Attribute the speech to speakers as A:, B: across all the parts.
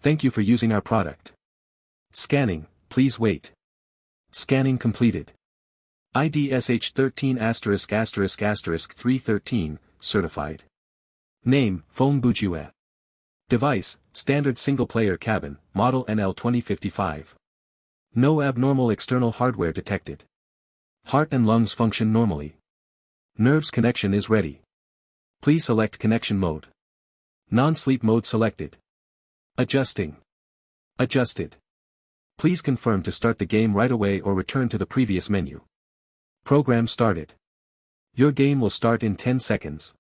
A: Thank you for using our product. Scanning, please wait. Scanning completed. IDSH 13****313, certified. Name, Phong Bujue. Device, standard single-player cabin, model NL 2055. No abnormal external hardware detected. Heart and lungs function normally. Nerves connection is ready. Please select connection mode. Non-sleep mode selected. Adjusting. Adjusted. Please confirm to start the game right away or return to the previous menu. Program started. Your game will start in 10 seconds.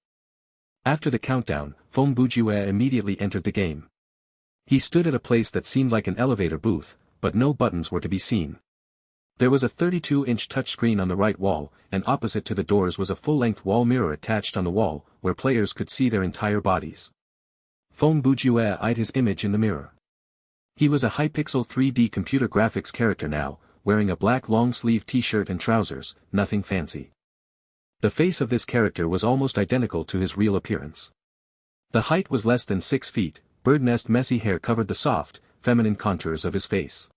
A: After the countdown, Phong Bujue immediately entered the game. He stood at a place that seemed like an elevator booth, but no buttons were to be seen. There was a 32-inch touchscreen on the right wall, and opposite to the doors was a full-length wall mirror attached on the wall, where players could see their entire bodies. Phong Bujue eyed his image in the mirror. He was a high-pixel 3D computer graphics character now, wearing a black long-sleeve t-shirt and trousers, nothing fancy. The face of this character was almost identical to his real appearance. The height was less than 6 feet, bird-nest messy hair covered the soft, feminine contours of his face.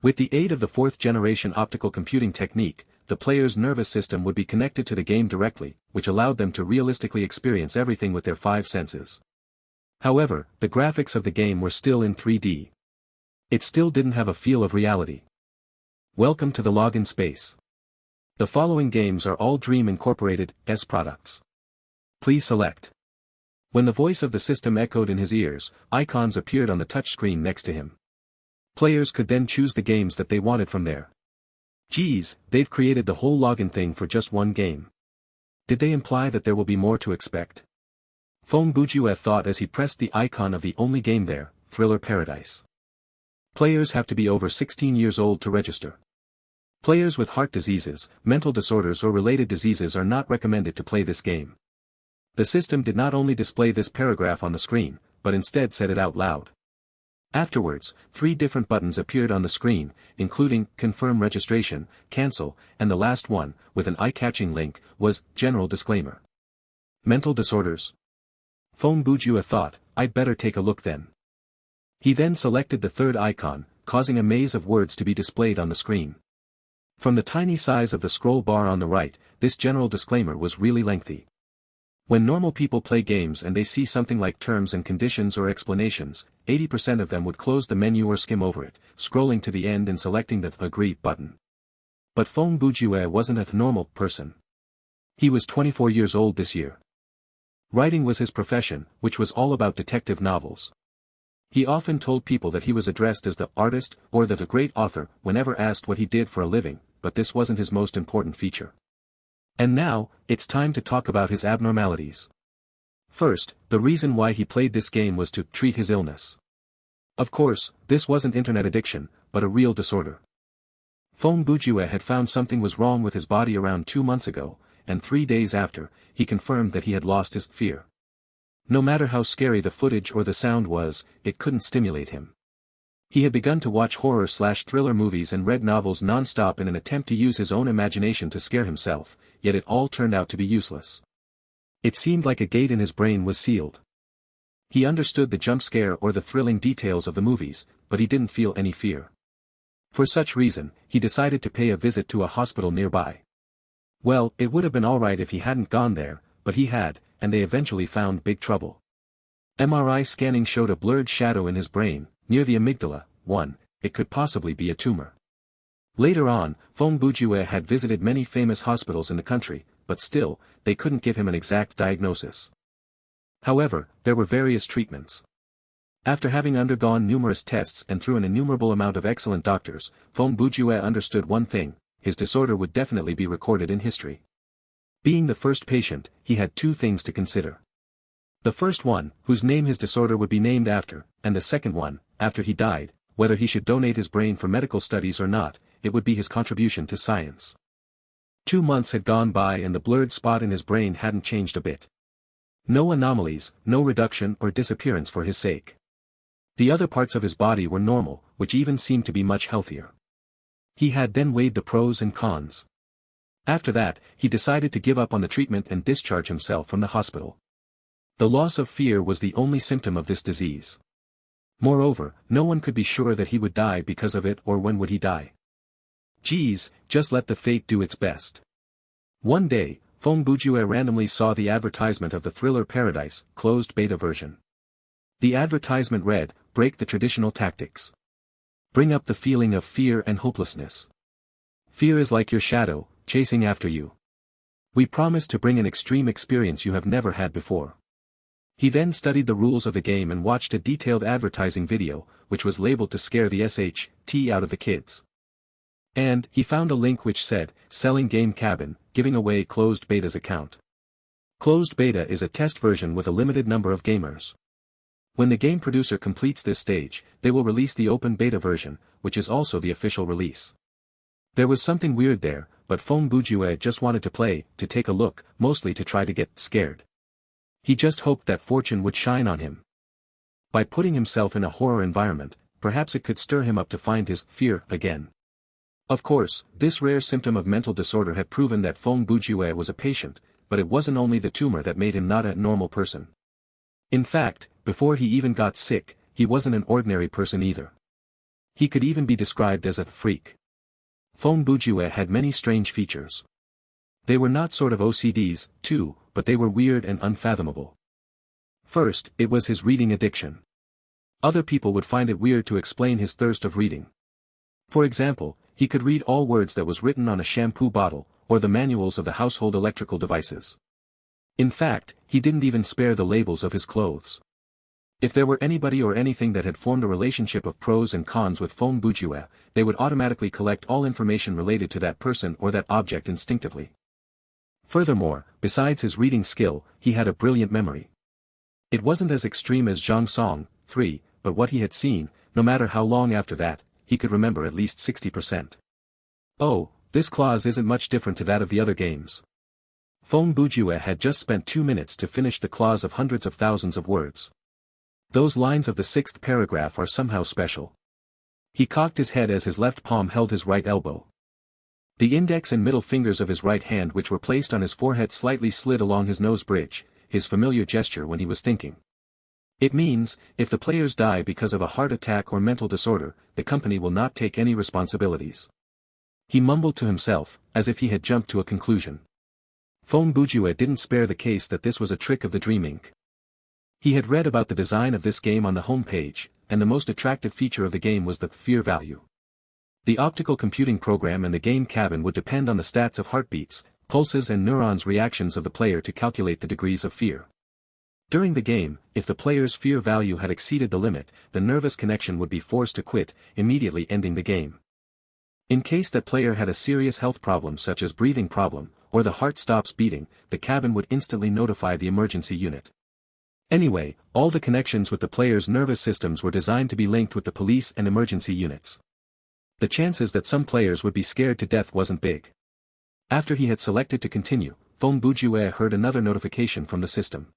A: With the aid of the 4th-generation optical computing technique, the player's nervous system would be connected to the game directly, which allowed them to realistically experience everything with their 5 senses. However, the graphics of the game were still in 3D. It still didn't have a feel of reality. Welcome to the login space. The following games are all Dream Incorporated S products. Please select. When the voice of the system echoed in his ears, icons appeared on the touchscreen next to him. Players could then choose the games that they wanted from there. Geez, they've created the whole login thing for just one game. Did they imply that there will be more to expect? Phong Bujue thought as he pressed the icon of the only game there, Thriller Paradise. Players have to be over 16 years old to register. Players with heart diseases, mental disorders or related diseases are not recommended to play this game. The system did not only display this paragraph on the screen, but instead said it out loud. Afterwards, 3 different buttons appeared on the screen, including Confirm Registration, Cancel, and the last one, with an eye-catching link, was General Disclaimer. Mental disorders? Phong Bujue thought, I'd better take a look then. He then selected the 3rd icon, causing a maze of words to be displayed on the screen. From the tiny size of the scroll bar on the right, this general disclaimer was really lengthy. When normal people play games and they see something like terms and conditions or explanations, 80% of them would close the menu or skim over it, scrolling to the end and selecting the Agree button. But Phong Bujue wasn't a normal person. He was 24 years old this year. Writing was his profession, which was all about detective novels. He often told people that he was addressed as the artist or the great author whenever asked what he did for a living, but this wasn't his most important feature. And now, it's time to talk about his abnormalities. First, the reason why he played this game was to treat his illness. Of course, this wasn't internet addiction, but a real disorder. Phong Bujue had found something was wrong with his body around 2 months ago, and 3 days after, he confirmed that he had lost his fear. No matter how scary the footage or the sound was, it couldn't stimulate him. He had begun to watch horror/thriller movies and read novels non-stop in an attempt to use his own imagination to scare himself, yet it all turned out to be useless. It seemed like a gate in his brain was sealed. He understood the jump scare or the thrilling details of the movies, but he didn't feel any fear. For such reason, he decided to pay a visit to a hospital nearby. Well, it would have been alright if he hadn't gone there, but he had, and they eventually found big trouble. MRI scanning showed a blurred shadow in his brain, near the amygdala. It could possibly be a tumor. Later on, Phong Bujue had visited many famous hospitals in the country, but still, they couldn't give him an exact diagnosis. However, there were various treatments. After having undergone numerous tests and through an innumerable amount of excellent doctors, Phong Bujue understood one thing: his disorder would definitely be recorded in history. Being the first patient, he had 2 things to consider. The first one, whose name his disorder would be named after, and the second one, after he died, whether he should donate his brain for medical studies or not, it would be his contribution to science. 2 months had gone by and the blurred spot in his brain hadn't changed a bit. No anomalies, no reduction or disappearance for his sake. The other parts of his body were normal, which even seemed to be much healthier. He had then weighed the pros and cons. After that, he decided to give up on the treatment and discharge himself from the hospital. The loss of fear was the only symptom of this disease. Moreover, no one could be sure that he would die because of it or when would he die. Geez, just let the fate do its best. One day, Phong Bujue randomly saw the advertisement of the Thriller Paradise, closed beta version. The advertisement read, "Break the traditional tactics. Bring up the feeling of fear and hopelessness. Fear is like your shadow, chasing after you. We promise to bring an extreme experience you have never had before." He then studied the rules of the game and watched a detailed advertising video, which was labeled to scare the SHT out of the kids. And he found a link which said, "Selling Game Cabin, giving away closed beta's account." Closed beta is a test version with a limited number of gamers. When the game producer completes this stage, they will release the open beta version, which is also the official release. There was something weird there, but Phong Bujue just wanted to play, to take a look, mostly to try to get scared. He just hoped that fortune would shine on him. By putting himself in a horror environment, perhaps it could stir him up to find his fear again. Of course, this rare symptom of mental disorder had proven that Phong Bujue was a patient, but it wasn't only the tumor that made him not a normal person. In fact, before he even got sick, he wasn't an ordinary person either. He could even be described as a freak. Phong Bujue had many strange features. They were not sort of OCDs, too, but they were weird and unfathomable. First, it was his reading addiction. Other people would find it weird to explain his thirst of reading. For example, he could read all words that was written on a shampoo bottle, or the manuals of the household electrical devices. In fact, he didn't even spare the labels of his clothes. If there were anybody or anything that had formed a relationship of pros and cons with Phong Bujue, they would automatically collect all information related to that person or that object instinctively. Furthermore, besides his reading skill, he had a brilliant memory. It wasn't as extreme as Zhang Song, 3, but what he had seen, no matter how long after that, he could remember at least 60%. Oh, this clause isn't much different to that of the other games. Phong Bujue had just spent 2 minutes to finish the clause of hundreds of thousands of words. Those lines of the 6th paragraph are somehow special. He cocked his head as his left palm held his right elbow. The index and middle fingers of his right hand which were placed on his forehead slightly slid along his nose bridge, his familiar gesture when he was thinking. It means, if the players die because of a heart attack or mental disorder, the company will not take any responsibilities. He mumbled to himself, as if he had jumped to a conclusion. Phong Bujue didn't spare the case that this was a trick of the Dream Inc. He had read about the design of this game on the home page, and the most attractive feature of the game was the fear value. The optical computing program and the game cabin would depend on the stats of heartbeats, pulses and neurons reactions of the player to calculate the degrees of fear. During the game, if the player's fear value had exceeded the limit, the nervous connection would be forced to quit, immediately ending the game. In case that player had a serious health problem such as breathing problem, or the heart stops beating, the cabin would instantly notify the emergency unit. Anyway, all the connections with the player's nervous systems were designed to be linked with the police and emergency units. The chances that some players would be scared to death wasn't big. After he had selected to continue, Phong Bujue heard another notification from the system.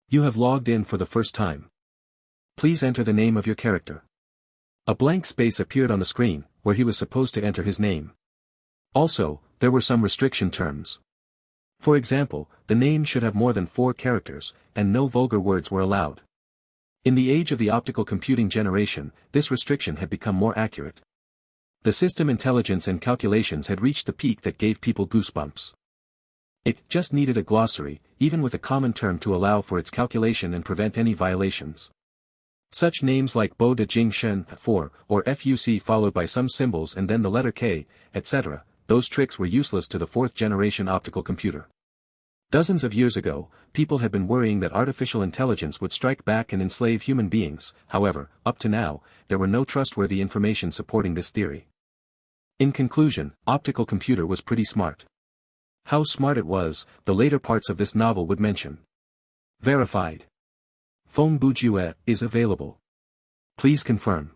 A: You have logged in for the first time. Please enter the name of your character. A blank space appeared on the screen, where he was supposed to enter his name. Also, there were some restriction terms. For example, the name should have more than 4 characters, and no vulgar words were allowed. In the age of the optical computing generation, this restriction had become more accurate. The system intelligence and calculations had reached the peak that gave people goosebumps. It just needed a glossary, even with a common term to allow for its calculation and prevent any violations. Such names like Bo de Jing Shen 4, or FUC followed by some symbols and then the letter K, etc., those tricks were useless to the 4th-generation optical computer. Dozens of years ago, people had been worrying that artificial intelligence would strike back and enslave human beings, however, up to now, there were no trustworthy information supporting this theory. In conclusion, optical computer was pretty smart. How smart it was, the later parts of this novel would mention. Verified. Phong Bujue is available. Please confirm.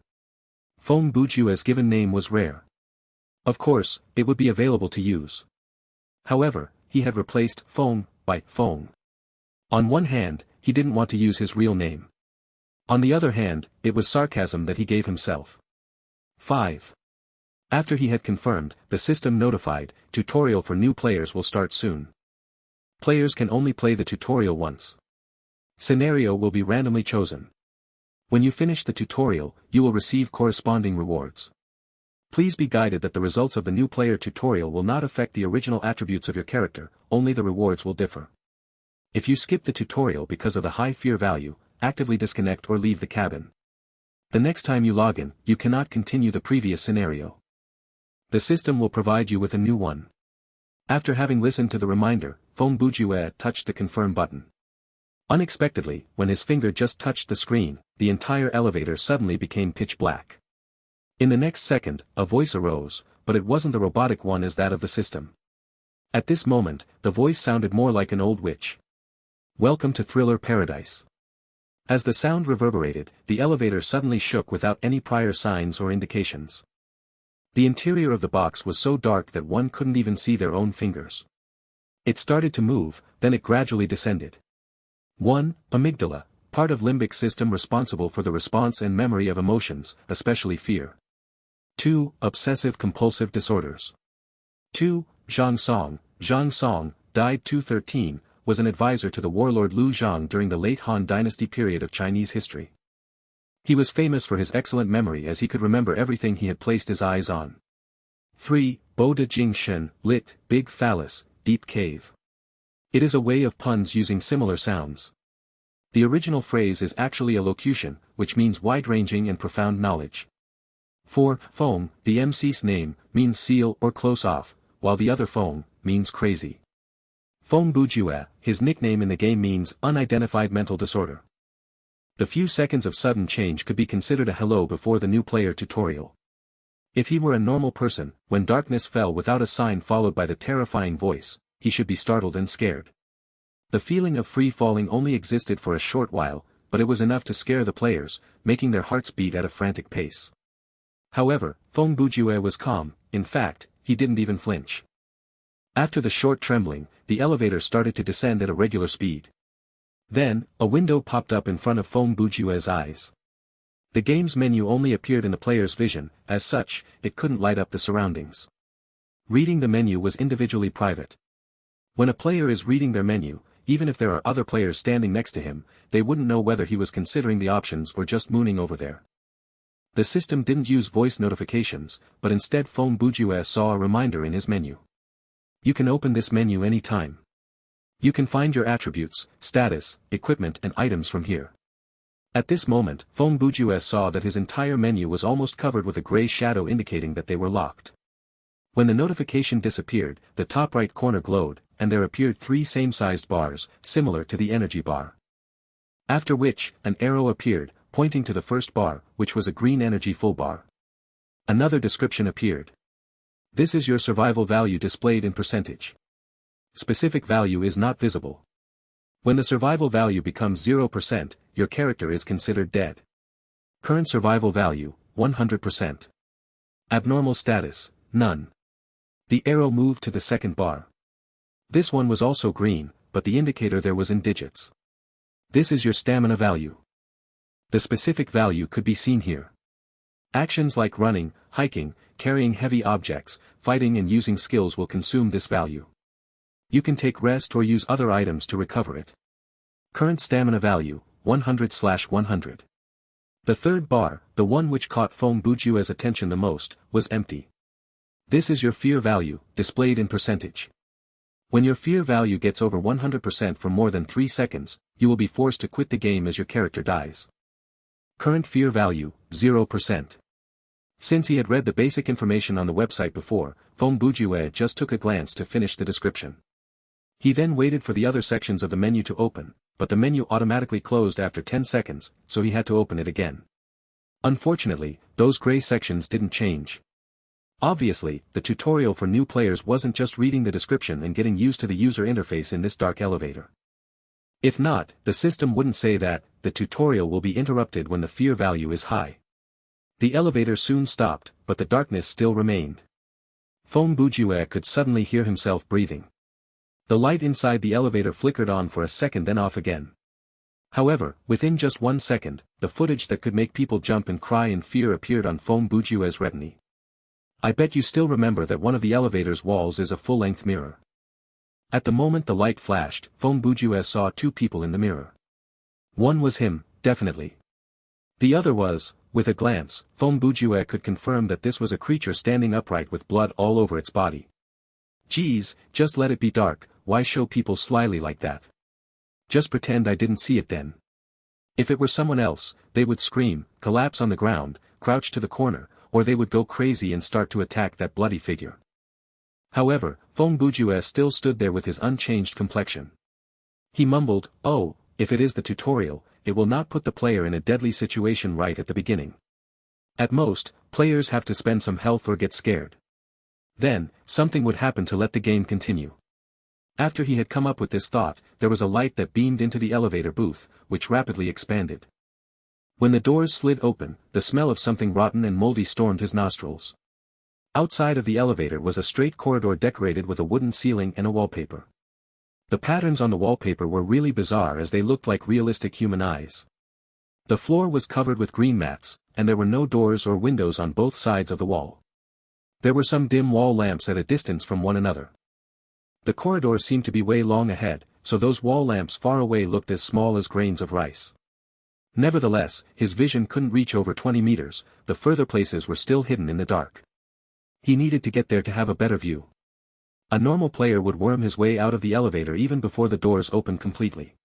A: Phong Bujue's given name was rare. Of course, it would be available to use. However, he had replaced Phong by Phong. On one hand, he didn't want to use his real name. On the other hand, it was sarcasm that he gave himself. 5. After he had confirmed, the system notified, tutorial for new players will start soon. Players can only play the tutorial once. Scenario will be randomly chosen. When you finish the tutorial, you will receive corresponding rewards. Please be guided that the results of the new player tutorial will not affect the original attributes of your character, only the rewards will differ. If you skip the tutorial because of the high fear value, actively disconnect or leave the cabin. The next time you log in, you cannot continue the previous scenario. The system will provide you with a new one. After having listened to the reminder, Phong Bujue touched the confirm button. Unexpectedly, when his finger just touched the screen, the entire elevator suddenly became pitch black. In the next second, a voice arose, but it wasn't the robotic one as that of the system. At this moment, the voice sounded more like an old witch. Welcome to Thriller Paradise. As the sound reverberated, the elevator suddenly shook without any prior signs or indications. The interior of the box was so dark that one couldn't even see their own fingers. It started to move, then it gradually descended. 1. Amygdala, part of limbic system responsible for the response and memory of emotions, especially fear. 2. Obsessive-compulsive disorders. 2. Zhang Song. Zhang Song, died 2013, was an advisor to the warlord Liu Zhang during the late Han Dynasty period of Chinese history. He was famous for his excellent memory as he could remember everything he had placed his eyes on. 3. Boda Jing Shen, lit, Big Phallus, Deep Cave. It is a way of puns using similar sounds. The original phrase is actually a locution, which means wide-ranging and profound knowledge. 4. Feng, the MC's name, means seal or close off, while the other Feng, means crazy. Phong Bujue, his nickname in the game means unidentified mental disorder. The few seconds of sudden change could be considered a hello before the new player tutorial. If he were a normal person, when darkness fell without a sign followed by the terrifying voice, he should be startled and scared. The feeling of free falling only existed for a short while, but it was enough to scare the players, making their hearts beat at a frantic pace. However, Phong Bujue was calm, in fact, he didn't even flinch. After the short trembling, the elevator started to descend at a regular speed. Then, a window popped up in front of Phong Bujue's eyes. The game's menu only appeared in the player's vision, as such, it couldn't light up the surroundings. Reading the menu was individually private. When a player is reading their menu, even if there are other players standing next to him, they wouldn't know whether he was considering the options or just mooning over there. The system didn't use voice notifications, but instead Phong Bujue saw a reminder in his menu. You can open this menu anytime. You can find your attributes, status, equipment and items from here. At this moment, Phong Bujue saw that his entire menu was almost covered with a gray shadow indicating that they were locked. When the notification disappeared, the top right corner glowed, and there appeared 3 same-sized bars, similar to the energy bar. After which, an arrow appeared, pointing to the first bar, which was a green energy full bar. Another description appeared. This is your survival value displayed in percentage. Specific value is not visible. When the survival value becomes 0%, your character is considered dead. Current survival value, 100%. Abnormal status, none. The arrow moved to the second bar. This one was also green, but the indicator there was in digits. This is your stamina value. The specific value could be seen here. Actions like running, hiking, carrying heavy objects, fighting and using skills will consume this value. You can take rest or use other items to recover it. Current stamina value, 100/100. The third bar, the one which caught Phong Bujue's attention the most, was empty. This is your fear value, displayed in percentage. When your fear value gets over 100% for more than 3 seconds, you will be forced to quit the game as your character dies. Current fear value, 0%. Since he had read the basic information on the website before, Phong Bujue just took a glance to finish the description. He then waited for the other sections of the menu to open, but the menu automatically closed after 10 seconds, so he had to open it again. Unfortunately, those gray sections didn't change. Obviously, the tutorial for new players wasn't just reading the description and getting used to the user interface in this dark elevator. If not, the system wouldn't say that, the tutorial will be interrupted when the fear value is high. The elevator soon stopped, but the darkness still remained. Phong Bujue could suddenly hear himself breathing. The light inside the elevator flickered on for a second then off again. However, within just 1 second, the footage that could make people jump and cry in fear appeared on Phong Bujue's retina. I bet you still remember that one of the elevator's walls is a full-length mirror. At the moment the light flashed, Phong Bujue saw 2 people in the mirror. One was him, definitely. The other was, with a glance, Feng Bujue could confirm that this was a creature standing upright with blood all over its body. Geez, just let it be dark, why show people slyly like that? Just pretend I didn't see it then. If it were someone else, they would scream, collapse on the ground, crouch to the corner, or they would go crazy and start to attack that bloody figure. However, Feng Bujue still stood there with his unchanged complexion. He mumbled, "Oh, if it is the tutorial, it will not put the player in a deadly situation right at the beginning. At most, players have to spend some health or get scared. Then, something would happen to let the game continue." After he had come up with this thought, there was a light that beamed into the elevator booth, which rapidly expanded. When the doors slid open, the smell of something rotten and moldy stormed his nostrils. Outside of the elevator was a straight corridor decorated with a wooden ceiling and a wallpaper. The patterns on the wallpaper were really bizarre as they looked like realistic human eyes. The floor was covered with green mats, and there were no doors or windows on both sides of the wall. There were some dim wall lamps at a distance from one another. The corridor seemed to be way long ahead, so those wall lamps far away looked as small as grains of rice. Nevertheless, his vision couldn't reach over 20 meters, the further places were still hidden in the dark. He needed to get there to have a better view. A normal player would worm his way out of the elevator even before the doors opened completely.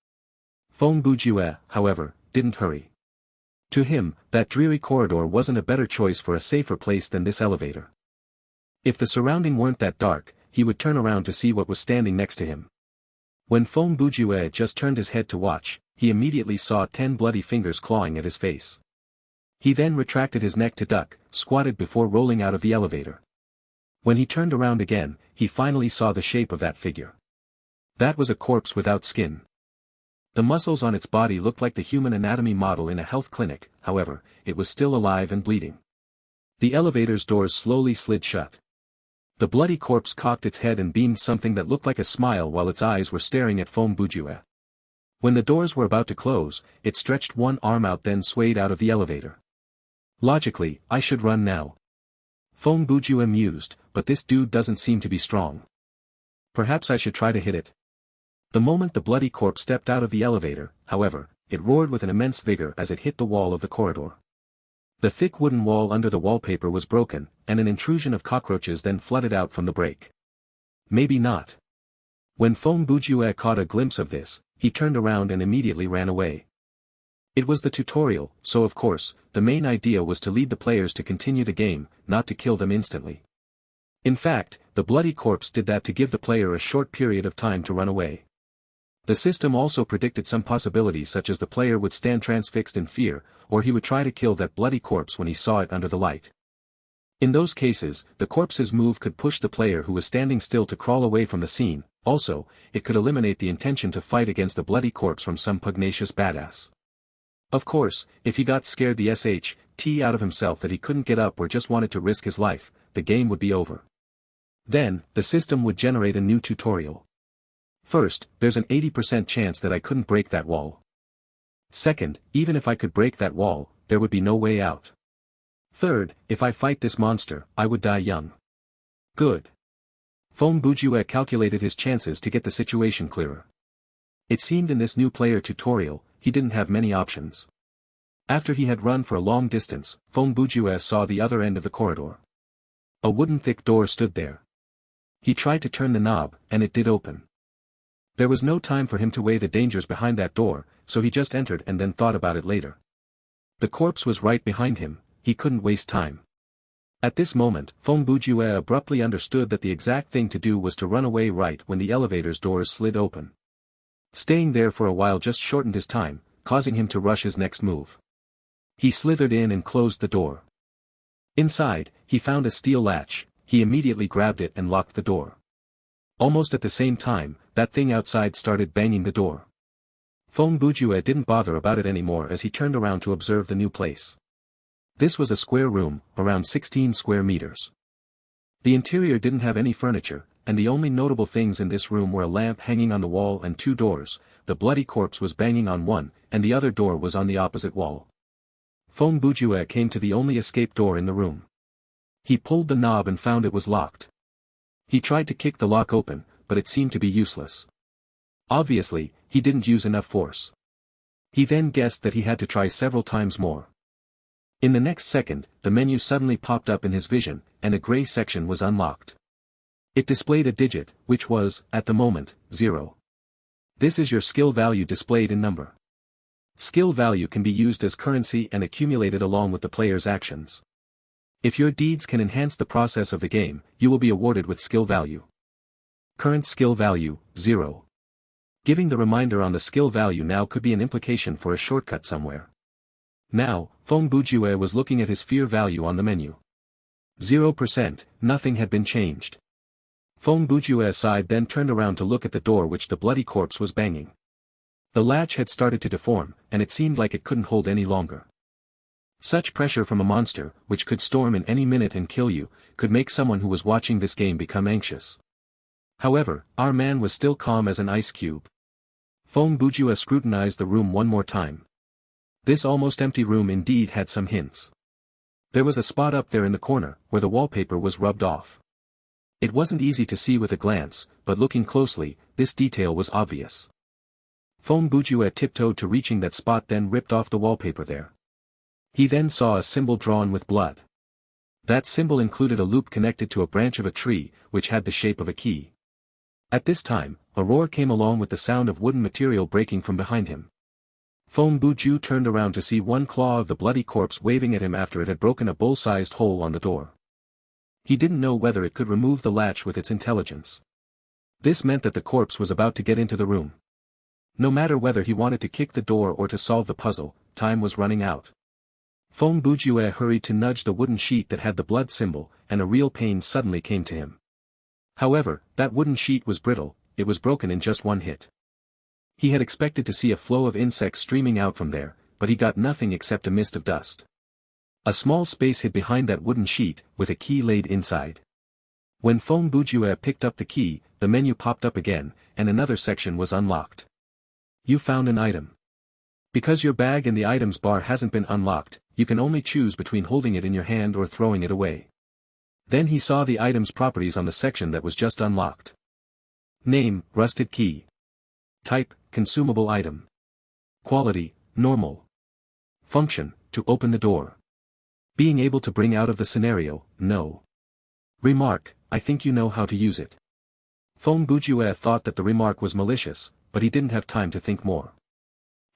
A: Feng Bujue, however, didn't hurry. To him, that dreary corridor wasn't a better choice for a safer place than this elevator. If the surrounding weren't that dark, he would turn around to see what was standing next to him. When Feng Bujue just turned his head to watch, he immediately saw 10 bloody fingers clawing at his face. He then retracted his neck to duck, squatted before rolling out of the elevator. When he turned around again, he finally saw the shape of that figure. That was a corpse without skin. The muscles on its body looked like the human anatomy model in a health clinic, however, it was still alive and bleeding. The elevator's doors slowly slid shut. The bloody corpse cocked its head and beamed something that looked like a smile while its eyes were staring at Feng Bujue. When the doors were about to close, it stretched one arm out then swayed out of the elevator. Logically, I should run now. Feng Bujue mused, but this dude doesn't seem to be strong. Perhaps I should try to hit it. The moment the bloody corpse stepped out of the elevator, however, it roared with an immense vigor as it hit the wall of the corridor. The thick wooden wall under the wallpaper was broken, and an intrusion of cockroaches then flooded out from the break. Maybe not. When Feng Bujue caught a glimpse of this, he turned around and immediately ran away. It was the tutorial, so of course, the main idea was to lead the players to continue the game, not to kill them instantly. In fact, the bloody corpse did that to give the player a short period of time to run away. The system also predicted some possibilities such as the player would stand transfixed in fear, or he would try to kill that bloody corpse when he saw it under the light. In those cases, the corpse's move could push the player who was standing still to crawl away from the scene, also, it could eliminate the intention to fight against the bloody corpse from some pugnacious badass. Of course, if he got scared the SHT out of himself that he couldn't get up or just wanted to risk his life, the game would be over. Then, the system would generate a new tutorial. First, there's an 80% chance that I couldn't break that wall. Second, even if I could break that wall, there would be no way out. Third, if I fight this monster, I would die young. Good. Feng Bujue calculated his chances to get the situation clearer. It seemed in this new player tutorial, he didn't have many options. After he had run for a long distance, Feng Bujue saw the other end of the corridor. A wooden thick door stood there. He tried to turn the knob, and it did open. There was no time for him to weigh the dangers behind that door, so he just entered and then thought about it later. The corpse was right behind him, he couldn't waste time. At this moment, Feng Bujue abruptly understood that the exact thing to do was to run away right when the elevator's doors slid open. Staying there for a while just shortened his time, causing him to rush his next move. He slithered in and closed the door. Inside, he found a steel latch, he immediately grabbed it and locked the door. Almost at the same time, that thing outside started banging the door. Feng Bujue didn't bother about it anymore as he turned around to observe the new place. This was a square room, around 16 square meters. The interior didn't have any furniture, and the only notable things in this room were a lamp hanging on the wall and 2 doors. The bloody corpse was banging on one, and the other door was on the opposite wall. Feng Bujue came to the only escape door in the room. He pulled the knob and found it was locked. He tried to kick the lock open, but it seemed to be useless. Obviously, he didn't use enough force. He then guessed that he had to try several times more. In the next second, the menu suddenly popped up in his vision, and a gray section was unlocked. It displayed a digit, which was, at the moment, 0. This is your skill value displayed in number. Skill value can be used as currency and accumulated along with the player's actions. If your deeds can enhance the process of the game, you will be awarded with skill value. Current skill value, 0. Giving the reminder on the skill value now could be an implication for a shortcut somewhere. Now, Phong Bujue was looking at his fear value on the menu. 0%, nothing had been changed. Phong Bujue sighed, then turned around to look at the door which the bloody corpse was banging. The latch had started to deform, and it seemed like it couldn't hold any longer. Such pressure from a monster, which could storm in any minute and kill you, could make someone who was watching this game become anxious. However, our man was still calm as an ice cube. Phong Bujue scrutinized the room one more time. This almost empty room indeed had some hints. There was a spot up there in the corner, where the wallpaper was rubbed off. It wasn't easy to see with a glance, but looking closely, this detail was obvious. Phong Bujue tiptoed to reaching that spot, then ripped off the wallpaper there. He then saw a symbol drawn with blood. That symbol included a loop connected to a branch of a tree, which had the shape of a key. At this time, a roar came along with the sound of wooden material breaking from behind him. Phong Bujue turned around to see one claw of the bloody corpse waving at him after it had broken a bowl-sized hole on the door. He didn't know whether it could remove the latch with its intelligence. This meant that the corpse was about to get into the room. No matter whether he wanted to kick the door or to solve the puzzle, time was running out. Phong Bujue hurried to nudge the wooden sheet that had the blood symbol, and a real pain suddenly came to him. However, that wooden sheet was brittle, it was broken in just one hit. He had expected to see a flow of insects streaming out from there, but he got nothing except a mist of dust. A small space hid behind that wooden sheet, with a key laid inside. When Phong Bujue picked up the key, the menu popped up again, and another section was unlocked. You found an item. Because your bag in the items bar hasn't been unlocked, you can only choose between holding it in your hand or throwing it away. Then he saw the item's properties on the section that was just unlocked. Name, rusted key. Type, consumable item. Quality, normal. Function, to open the door. Being able to bring out of the scenario, no. Remark, I think you know how to use it. Phong Bujue thought that the remark was malicious, but he didn't have time to think more.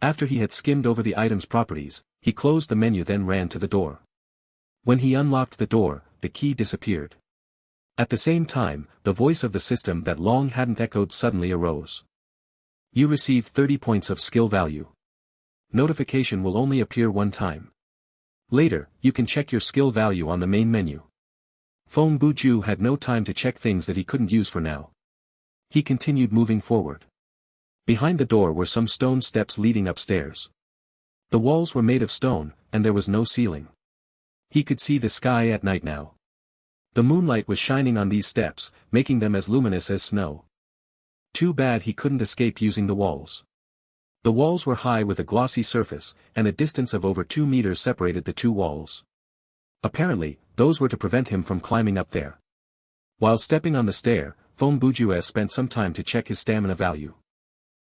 A: After he had skimmed over the item's properties, he closed the menu, then ran to the door. When he unlocked the door, the key disappeared. At the same time, the voice of the system that long hadn't echoed suddenly arose. You received 30 points of skill value. Notification will only appear one time. Later, you can check your skill value on the main menu. Phong Bujue had no time to check things that he couldn't use for now. He continued moving forward. Behind the door were some stone steps leading upstairs. The walls were made of stone, and there was no ceiling. He could see the sky at night now. The moonlight was shining on these steps, making them as luminous as snow. Too bad he couldn't escape using the walls. The walls were high with a glossy surface, and a distance of over 2 meters separated the two walls. Apparently, those were to prevent him from climbing up there. While stepping on the stair, Phong Bujue spent some time to check his stamina value.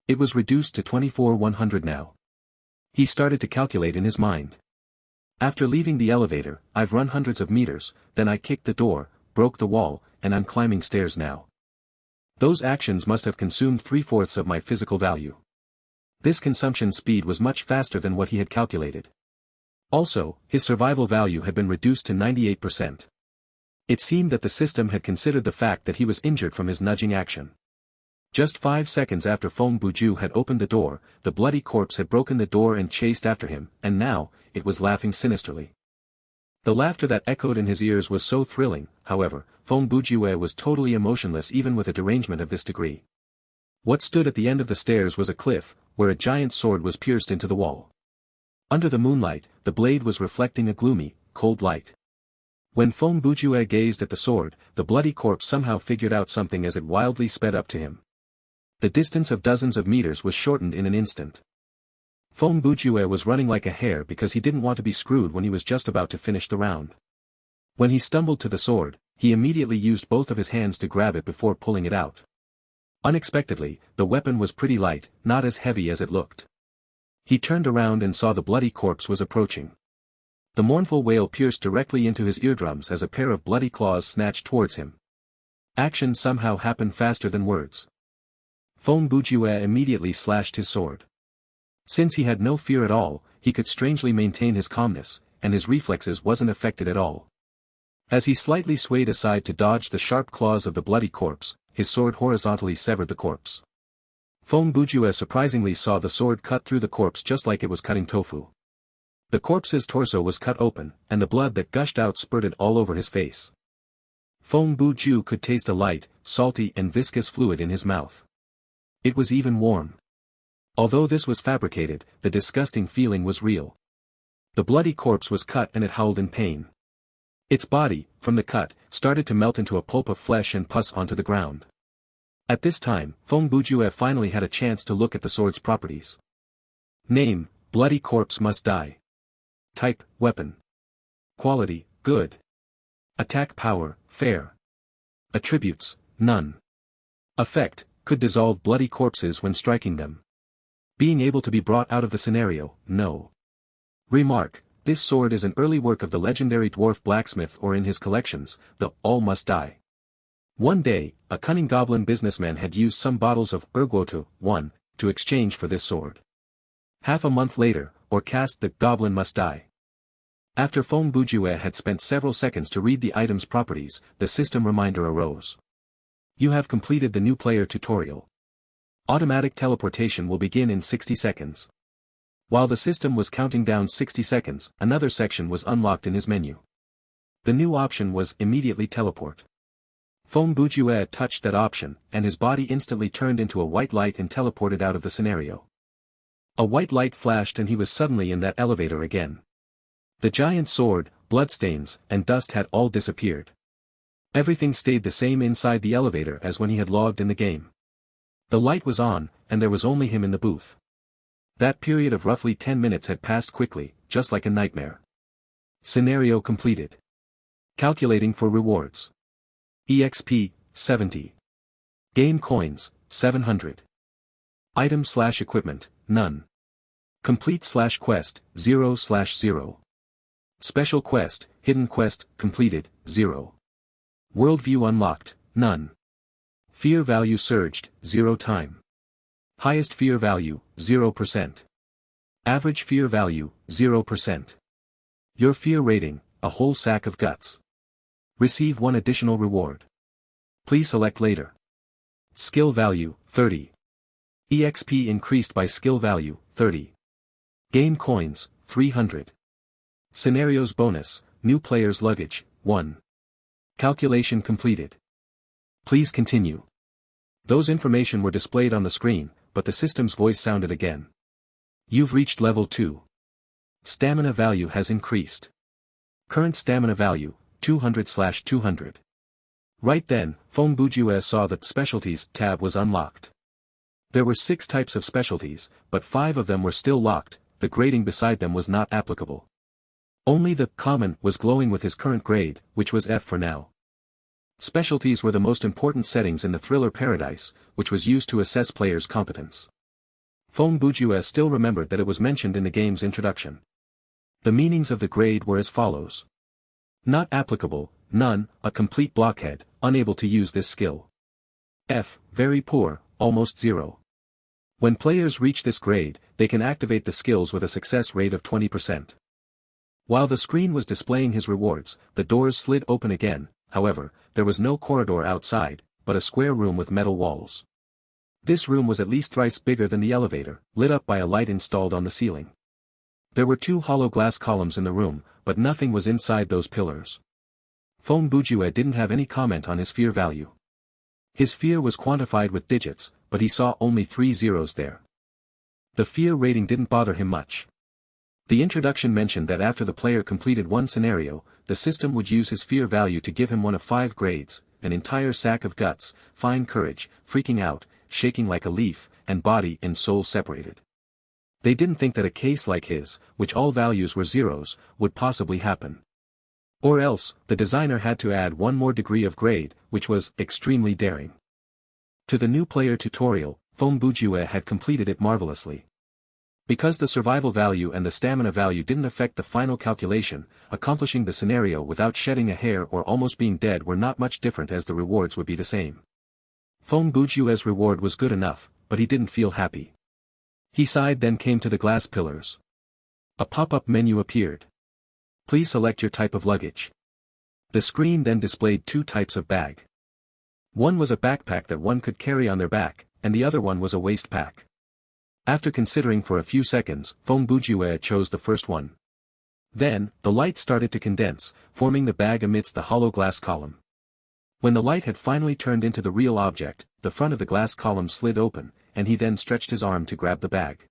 A: It was reduced to 24,100 now. He started to calculate in his mind. After leaving the elevator, I've run hundreds of meters, then I kicked the door, broke the wall, and I'm climbing stairs now. Those actions must have consumed 3/4 of my physical value. This consumption speed was much faster than what he had calculated. Also, his survival value had been reduced to 98%. It seemed that the system had considered the fact that he was injured from his nudging action. Just 5 seconds after Phong Bujue had opened the door, the bloody corpse had broken the door and chased after him, and now, it was laughing sinisterly. The laughter that echoed in his ears was so thrilling, however, Phong Bujue was totally emotionless even with a derangement of this degree. What stood at the end of the stairs was a cliff, where a giant sword was pierced into the wall. Under the moonlight, the blade was reflecting a gloomy, cold light. When Phong Bujue gazed at the sword, the bloody corpse somehow figured out something as it wildly sped up to him. The distance of dozens of meters was shortened in an instant. Phong Bujue was running like a hare because he didn't want to be screwed when he was just about to finish the round. When he stumbled to the sword, he immediately used both of his hands to grab it before pulling it out. Unexpectedly, the weapon was pretty light, not as heavy as it looked. He turned around and saw the bloody corpse was approaching. The mournful wail pierced directly into his eardrums as a pair of bloody claws snatched towards him. Action somehow happened faster than words. Feng Bujue immediately slashed his sword. Since he had no fear at all, he could strangely maintain his calmness, and his reflexes wasn't affected at all. As he slightly swayed aside to dodge the sharp claws of the bloody corpse, his sword horizontally severed the corpse. Feng Bujue surprisingly saw the sword cut through the corpse just like it was cutting tofu. The corpse's torso was cut open, and the blood that gushed out spurted all over his face. Feng Bujue could taste a light, salty and viscous fluid in his mouth. It was even warm. Although this was fabricated, the disgusting feeling was real. The bloody corpse was cut and it howled in pain. Its body, from the cut, started to melt into a pulp of flesh and pus onto the ground. At this time, Feng Bujue finally had a chance to look at the sword's properties. Name, bloody corpse must die. Type, weapon. Quality, good. Attack power, fair. Attributes, none. Effect, could dissolve bloody corpses when striking them. Being able to be brought out of the scenario, no. Remark, this sword is an early work of the legendary dwarf blacksmith or in his collections, the All Must Die. One day, a cunning goblin businessman had used some bottles of Erguotu, 1, to exchange for this sword. Half a month later, or cast the Goblin Must Die. After Feng Bujue had spent several seconds to read the item's properties, the system reminder arose. You have completed the new player tutorial. Automatic teleportation will begin in 60 seconds. While the system was counting down 60 seconds, another section was unlocked in his menu. The new option was Immediately Teleport. Feng Bujue touched that option, and his body instantly turned into a white light and teleported out of the scenario. A white light flashed and he was suddenly in that elevator again. The giant sword, bloodstains, and dust had all disappeared. Everything stayed the same inside the elevator as when he had logged in the game. The light was on, and there was only him in the booth. That period of roughly 10 minutes had passed quickly, just like a nightmare. Scenario completed. Calculating for rewards. EXP, 70. Game coins, 700. Item/equipment, none. Complete/quest, 0/0. Special quest, hidden quest, completed, 0. Worldview unlocked, none. Fear value surged, 0 time. Highest fear value, 0%. Average fear value, 0%. Your fear rating, a whole sack of guts. Receive 1 additional reward. Please select later. Skill value, 30. EXP increased by skill value, 30. Game coins, 300. Scenarios bonus, new player's luggage, 1. Calculation completed. Please continue. Those information were displayed on the screen, but the system's voice sounded again. You've reached level 2. Stamina value has increased. Current stamina value, 200/200. Right then, Feng Bujue saw that Specialties tab was unlocked. There were 6 types of specialties, but 5 of them were still locked, the grading beside them was not applicable. Only the common was glowing with his current grade, which was F for now. Specialties were the most important settings in the thriller paradise, which was used to assess players' competence. Feng Bujue still remembered that it was mentioned in the game's introduction. The meanings of the grade were as follows. Not applicable, none, a complete blockhead, unable to use this skill. F, very poor, almost 0. When players reach this grade, they can activate the skills with a success rate of 20%. While the screen was displaying his rewards, the doors slid open again. However, there was no corridor outside, but a square room with metal walls. This room was at least thrice bigger than the elevator, lit up by a light installed on the ceiling. There were 2 hollow glass columns in the room, but nothing was inside those pillars. Feng Bujue didn't have any comment on his fear value. His fear was quantified with digits, but he saw only 3 zeros there. The fear rating didn't bother him much. The introduction mentioned that after the player completed 1 scenario, the system would use his fear value to give him one of 5 grades, an entire sack of guts, fine courage, freaking out, shaking like a leaf, and body and soul separated. They didn't think that a case like his, which all values were zeros, would possibly happen. Or else, the designer had to add 1 more degree of grade, which was extremely daring. To the new player tutorial, Feng Bujue had completed it marvelously. Because the survival value and the stamina value didn't affect the final calculation, accomplishing the scenario without shedding a hair or almost being dead were not much different, as the rewards would be the same. Feng Bujue's reward was good enough, but he didn't feel happy. He sighed, then came to the glass pillars. A pop-up menu appeared. Please select your type of luggage. The screen then displayed two types of bag. One was a backpack that one could carry on their back, and the other one was a waist pack. After considering for a few seconds, Feng Bujue chose the first one. Then, the light started to condense, forming the bag amidst the hollow glass column. When the light had finally turned into the real object, the front of the glass column slid open, and he then stretched his arm to grab the bag.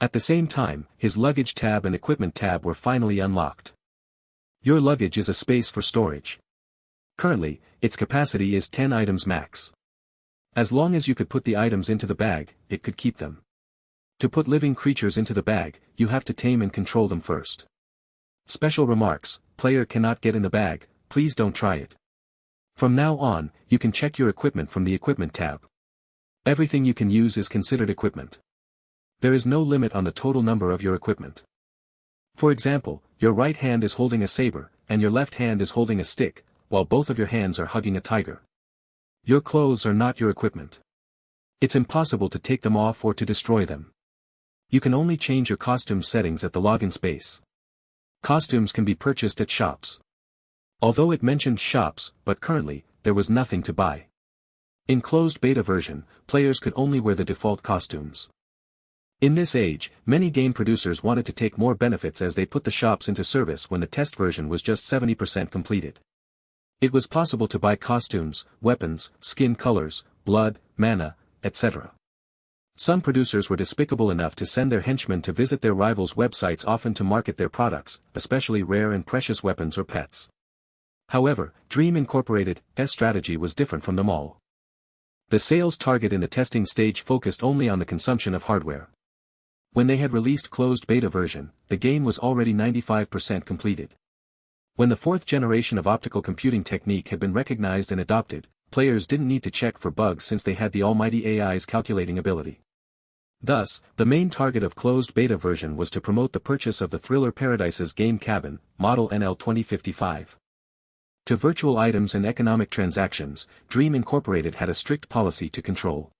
A: At the same time, his luggage tab and equipment tab were finally unlocked. Your luggage is a space for storage. Currently, its capacity is 10 items max. As long as you could put the items into the bag, it could keep them. To put living creatures into the bag, you have to tame and control them first. Special remarks: player cannot get in the bag, please don't try it. From now on, you can check your equipment from the equipment tab. Everything you can use is considered equipment. There is no limit on the total number of your equipment. For example, your right hand is holding a saber, and your left hand is holding a stick, while both of your hands are hugging a tiger. Your clothes are not your equipment. It's impossible to take them off or to destroy them. You can only change your costume settings at the login space. Costumes can be purchased at shops. Although it mentioned shops, but currently, there was nothing to buy. In closed beta version, players could only wear the default costumes. In this age, many game producers wanted to take more benefits as they put the shops into service when the test version was just 70% completed. It was possible to buy costumes, weapons, skin colors, blood, mana, etc. Some producers were despicable enough to send their henchmen to visit their rivals' websites, often to market their products, especially rare and precious weapons or pets. However, Dream Incorporated's strategy was different from them all. The sales target in the testing stage focused only on the consumption of hardware. When they had released closed beta version, the game was already 95% completed. When the fourth generation of optical computing technique had been recognized and adopted, players didn't need to check for bugs since they had the almighty AI's calculating ability. Thus, the main target of closed beta version was to promote the purchase of the Thriller Paradise's game cabin, model NL2055. To virtual items and economic transactions, Dream Incorporated had a strict policy to control.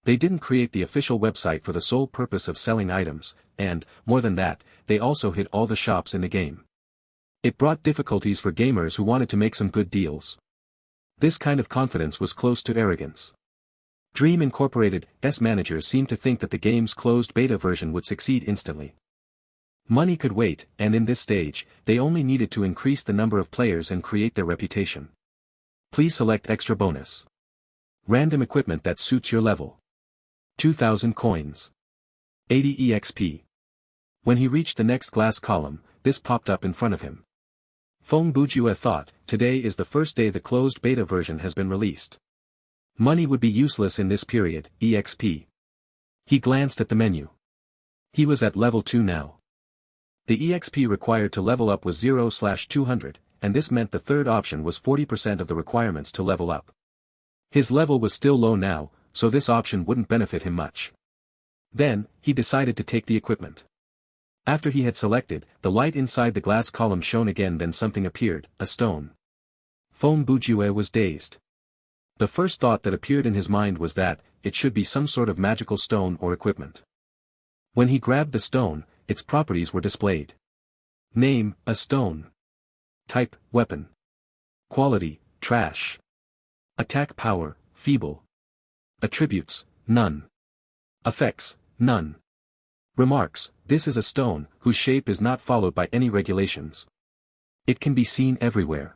A: They didn't create the official website for the sole purpose of selling items, and, more than that, they also hid all the shops in the game. It brought difficulties for gamers who wanted to make some good deals. This kind of confidence was close to arrogance. Dream Incorporated's managers seemed to think that the game's closed beta version would succeed instantly. Money could wait, and in this stage, they only needed to increase the number of players and create their reputation. Please select extra bonus. Random equipment that suits your level. 2,000 coins. 80 EXP. When he reached the next glass column, this popped up in front of him. Feng Bujue thought, today is the first day the closed beta version has been released. Money would be useless in this period, EXP. He glanced at the menu. He was at level 2 now. The EXP required to level up was 0/200, and this meant the third option was 40% of the requirements to level up. His level was still low now, so this option wouldn't benefit him much. Then, he decided to take the equipment. After he had selected, the light inside the glass column shone again, then something appeared, a stone. Feng Bujue was dazed. The first thought that appeared in his mind was that, it should be some sort of magical stone or equipment. When he grabbed the stone, its properties were displayed. Name, a stone. Type, weapon. Quality, trash. Attack power, feeble. Attributes, none. Effects, none. Remarks: this is a stone, whose shape is not followed by any regulations. It can be seen everywhere.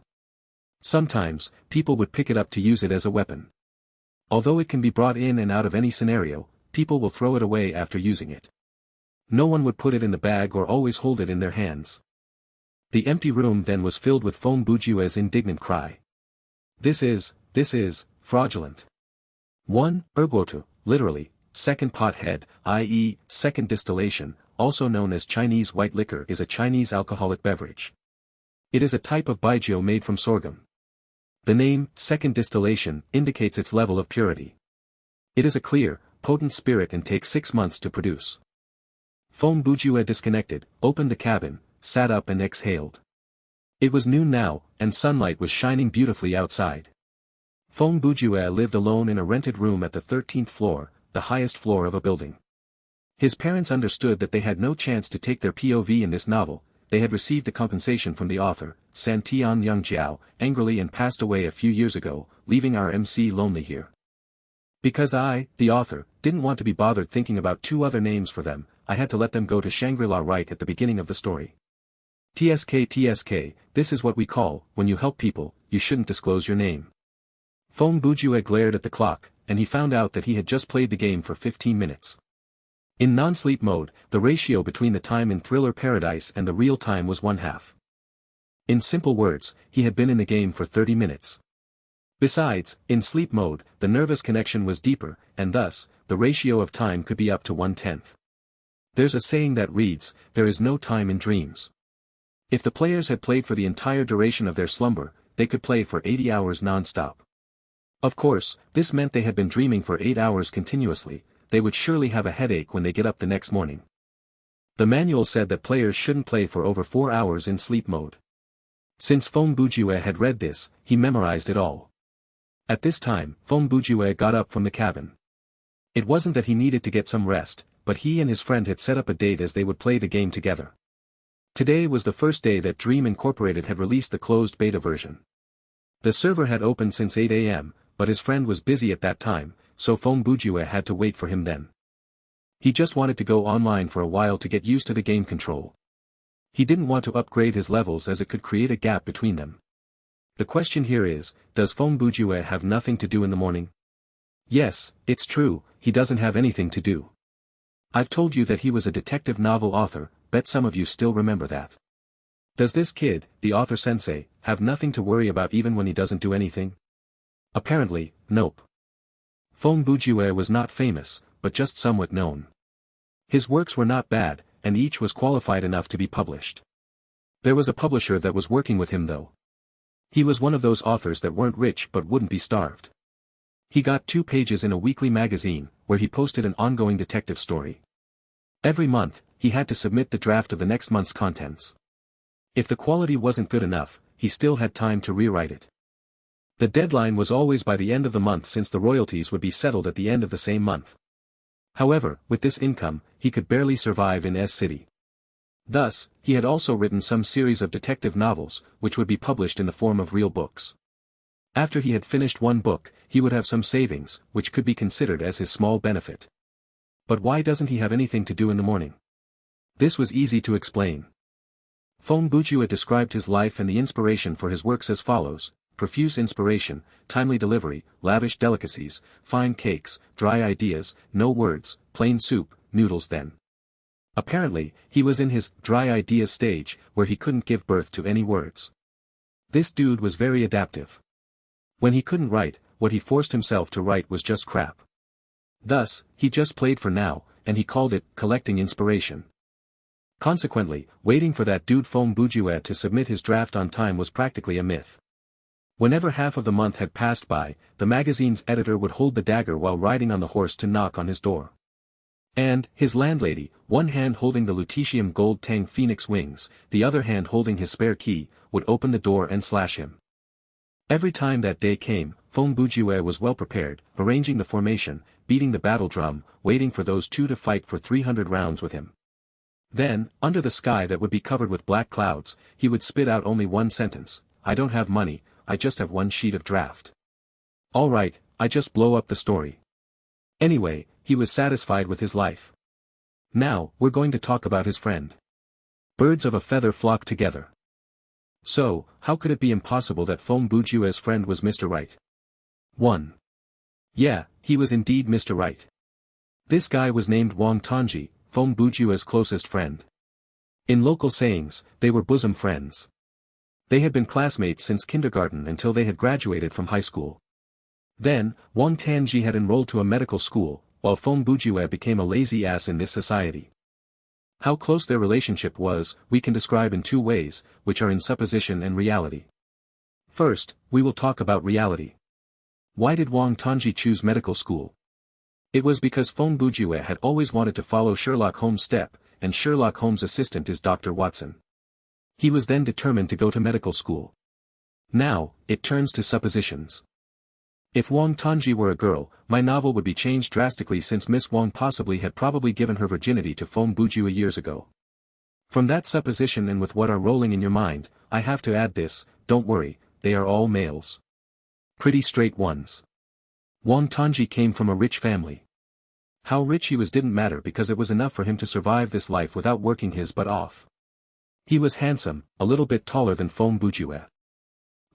A: Sometimes, people would pick it up to use it as a weapon. Although it can be brought in and out of any scenario, people will throw it away after using it. No one would put it in the bag or always hold it in their hands. The empty room then was filled with Feng Bujue's indignant cry. This is, fraudulent. 1. Erguotu, literally, second pot head, i.e., second distillation, also known as Chinese white liquor, is a Chinese alcoholic beverage. It is a type of baijiu made from sorghum. The name, second distillation, indicates its level of purity. It is a clear, potent spirit and takes 6 months to produce. Feng Bujue disconnected, opened the cabin, sat up and exhaled. It was noon now, and sunlight was shining beautifully outside. Feng Bujue lived alone in a rented room at the 13th floor, the highest floor of a building. His parents understood that they had no chance to take their POV in this novel. They had received a compensation from the author, Santian Yangjiao, angrily and passed away a few years ago, leaving our MC lonely here. Because I, the author, didn't want to be bothered thinking about two other names for them, I had to let them go to Shangri-La right at the beginning of the story. TSK, this is what we call, when you help people, you shouldn't disclose your name. Feng Bujue glared at the clock, and he found out that he had just played the game for 15 minutes. In non-sleep mode, the ratio between the time in Thriller Paradise and the real time was 1/2. In simple words, he had been in the game for 30 minutes. Besides, in sleep mode, the nervous connection was deeper, and thus, the ratio of time could be up to 1/10. There's a saying that reads, there is no time in dreams. If the players had played for the entire duration of their slumber, they could play for 80 hours non-stop. Of course, this meant they had been dreaming for 8 hours continuously. They would surely have a headache when they get up the next morning. The manual said that players shouldn't play for over 4 hours in sleep mode. Since Feng Bujue had read this, he memorized it all. At this time, Feng Bujue got up from the cabin. It wasn't that he needed to get some rest, but he and his friend had set up a date as they would play the game together. Today was the first day that Dream Incorporated had released the closed beta version. The server had opened since 8 a.m., but his friend was busy at that time, so Feng Bujue had to wait for him then. He just wanted to go online for a while to get used to the game control. He didn't want to upgrade his levels as it could create a gap between them. The question here is, does Feng Bujue have nothing to do in the morning? Yes, it's true, he doesn't have anything to do. I've told you that he was a detective novel author, bet some of you still remember that. Does this kid, the author sensei, have nothing to worry about even when he doesn't do anything? Apparently, nope. Feng Bujue was not famous, but just somewhat known. His works were not bad, and each was qualified enough to be published. There was a publisher that was working with him though. He was one of those authors that weren't rich but wouldn't be starved. He got 2 pages in a weekly magazine, where he posted an ongoing detective story. Every month, he had to submit the draft of the next month's contents. If the quality wasn't good enough, he still had time to rewrite it. The deadline was always by the end of the month since the royalties would be settled at the end of the same month. However, with this income, he could barely survive in S-City. Thus, he had also written some series of detective novels, which would be published in the form of real books. After he had finished one book, he would have some savings, which could be considered as his small benefit. But why doesn't he have anything to do in the morning? This was easy to explain. Feng Bujue described his life and the inspiration for his works as follows: profuse inspiration, timely delivery, lavish delicacies, fine cakes, dry ideas, no words, plain soup, noodles then. Apparently, he was in his dry ideas stage, where he couldn't give birth to any words. This dude was very adaptive. When he couldn't write, what he forced himself to write was just crap. Thus, he just played for now, and he called it collecting inspiration. Consequently, waiting for that dude Feng Bujue to submit his draft on time was practically a myth. Whenever half of the month had passed by, the magazine's editor would hold the dagger while riding on the horse to knock on his door. And, his landlady, one hand holding the lutetium gold Tang Phoenix wings, the other hand holding his spare key, would open the door and slash him. Every time that day came, Feng Bujue was well prepared, arranging the formation, beating the battle drum, waiting for those two to fight for 300 rounds with him. Then, under the sky that would be covered with black clouds, he would spit out only one sentence: I don't have money, I just have one sheet of draft. Alright, I just blow up the story. Anyway, he was satisfied with his life. Now, we're going to talk about his friend. Birds of a feather flock together. So, how could it be impossible that Feng Bujue's friend was Mr. Right? 1. Yeah, he was indeed Mr. Right. This guy was named Wang Tongji, Feng Bujue's closest friend. In local sayings, they were bosom friends. They had been classmates since kindergarten until they had graduated from high school. Then, Wang Tongji had enrolled to a medical school, while Feng Bujue became a lazy ass in this society. How close their relationship was, we can describe in two ways, which are in supposition and reality. First, we will talk about reality. Why did Wang Tongji choose medical school? It was because Feng Bujue had always wanted to follow Sherlock Holmes' step, and Sherlock Holmes' assistant is Dr. Watson. He was then determined to go to medical school. Now, it turns to suppositions. If Wang Tongji were a girl, my novel would be changed drastically since Miss Wang possibly had probably given her virginity to Feng Bujue years ago. From that supposition and with what are rolling in your mind, I have to add this, don't worry, they are all males. Pretty straight ones. Wang Tongji came from a rich family. How rich he was didn't matter because it was enough for him to survive this life without working his butt off. He was handsome, a little bit taller than Feng Bujue.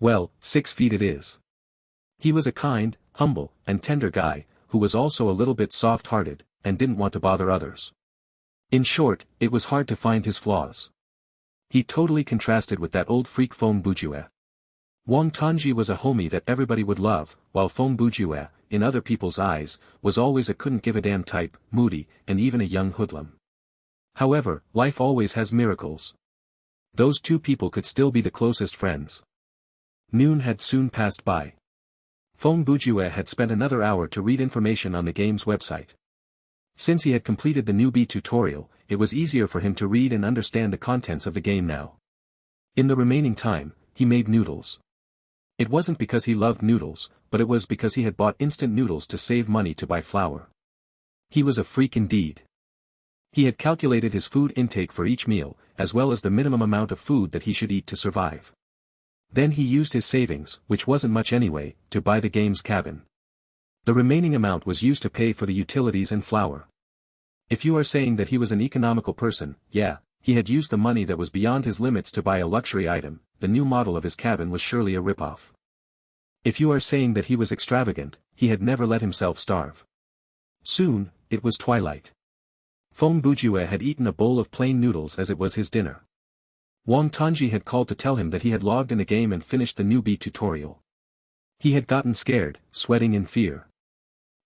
A: Well, 6 feet it is. He was a kind, humble, and tender guy, who was also a little bit soft-hearted, and didn't want to bother others. In short, it was hard to find his flaws. He totally contrasted with that old freak Feng Bujue. Wang Tongji was a homie that everybody would love, while Feng Bujue, in other people's eyes, was always a couldn't-give-a-damn type, moody, and even a young hoodlum. However, life always has miracles. Those two people could still be the closest friends. Noon had soon passed by. Feng Bujue had spent another hour to read information on the game's website. Since he had completed the newbie tutorial, it was easier for him to read and understand the contents of the game now. In the remaining time, he made noodles. It wasn't because he loved noodles, but it was because he had bought instant noodles to save money to buy flour. He was a freak indeed. He had calculated his food intake for each meal, as well as the minimum amount of food that he should eat to survive. Then he used his savings, which wasn't much anyway, to buy the game's cabin. The remaining amount was used to pay for the utilities and flour. If you are saying that he was an economical person, yeah, he had used the money that was beyond his limits to buy a luxury item, the new model of his cabin was surely a ripoff. If you are saying that he was extravagant, he had never let himself starve. Soon, it was twilight. Feng Bujue had eaten a bowl of plain noodles as it was his dinner. Wang Tongji had called to tell him that he had logged in a game and finished the newbie tutorial. He had gotten scared, sweating in fear.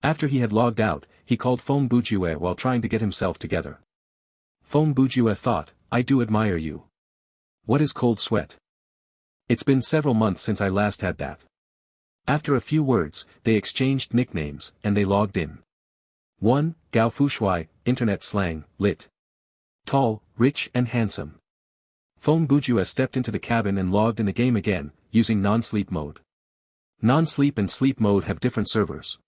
A: After he had logged out, he called Feng Bujue while trying to get himself together. Feng Bujue thought, I do admire you. What is cold sweat? It's been several months since I last had that. After a few words, they exchanged nicknames, and they logged in. 1. Gao Fushui, Internet slang, lit. Tall, rich and handsome. Feng Bujue stepped into the cabin and logged in the game again, using non-sleep mode. Non-sleep and sleep mode have different servers.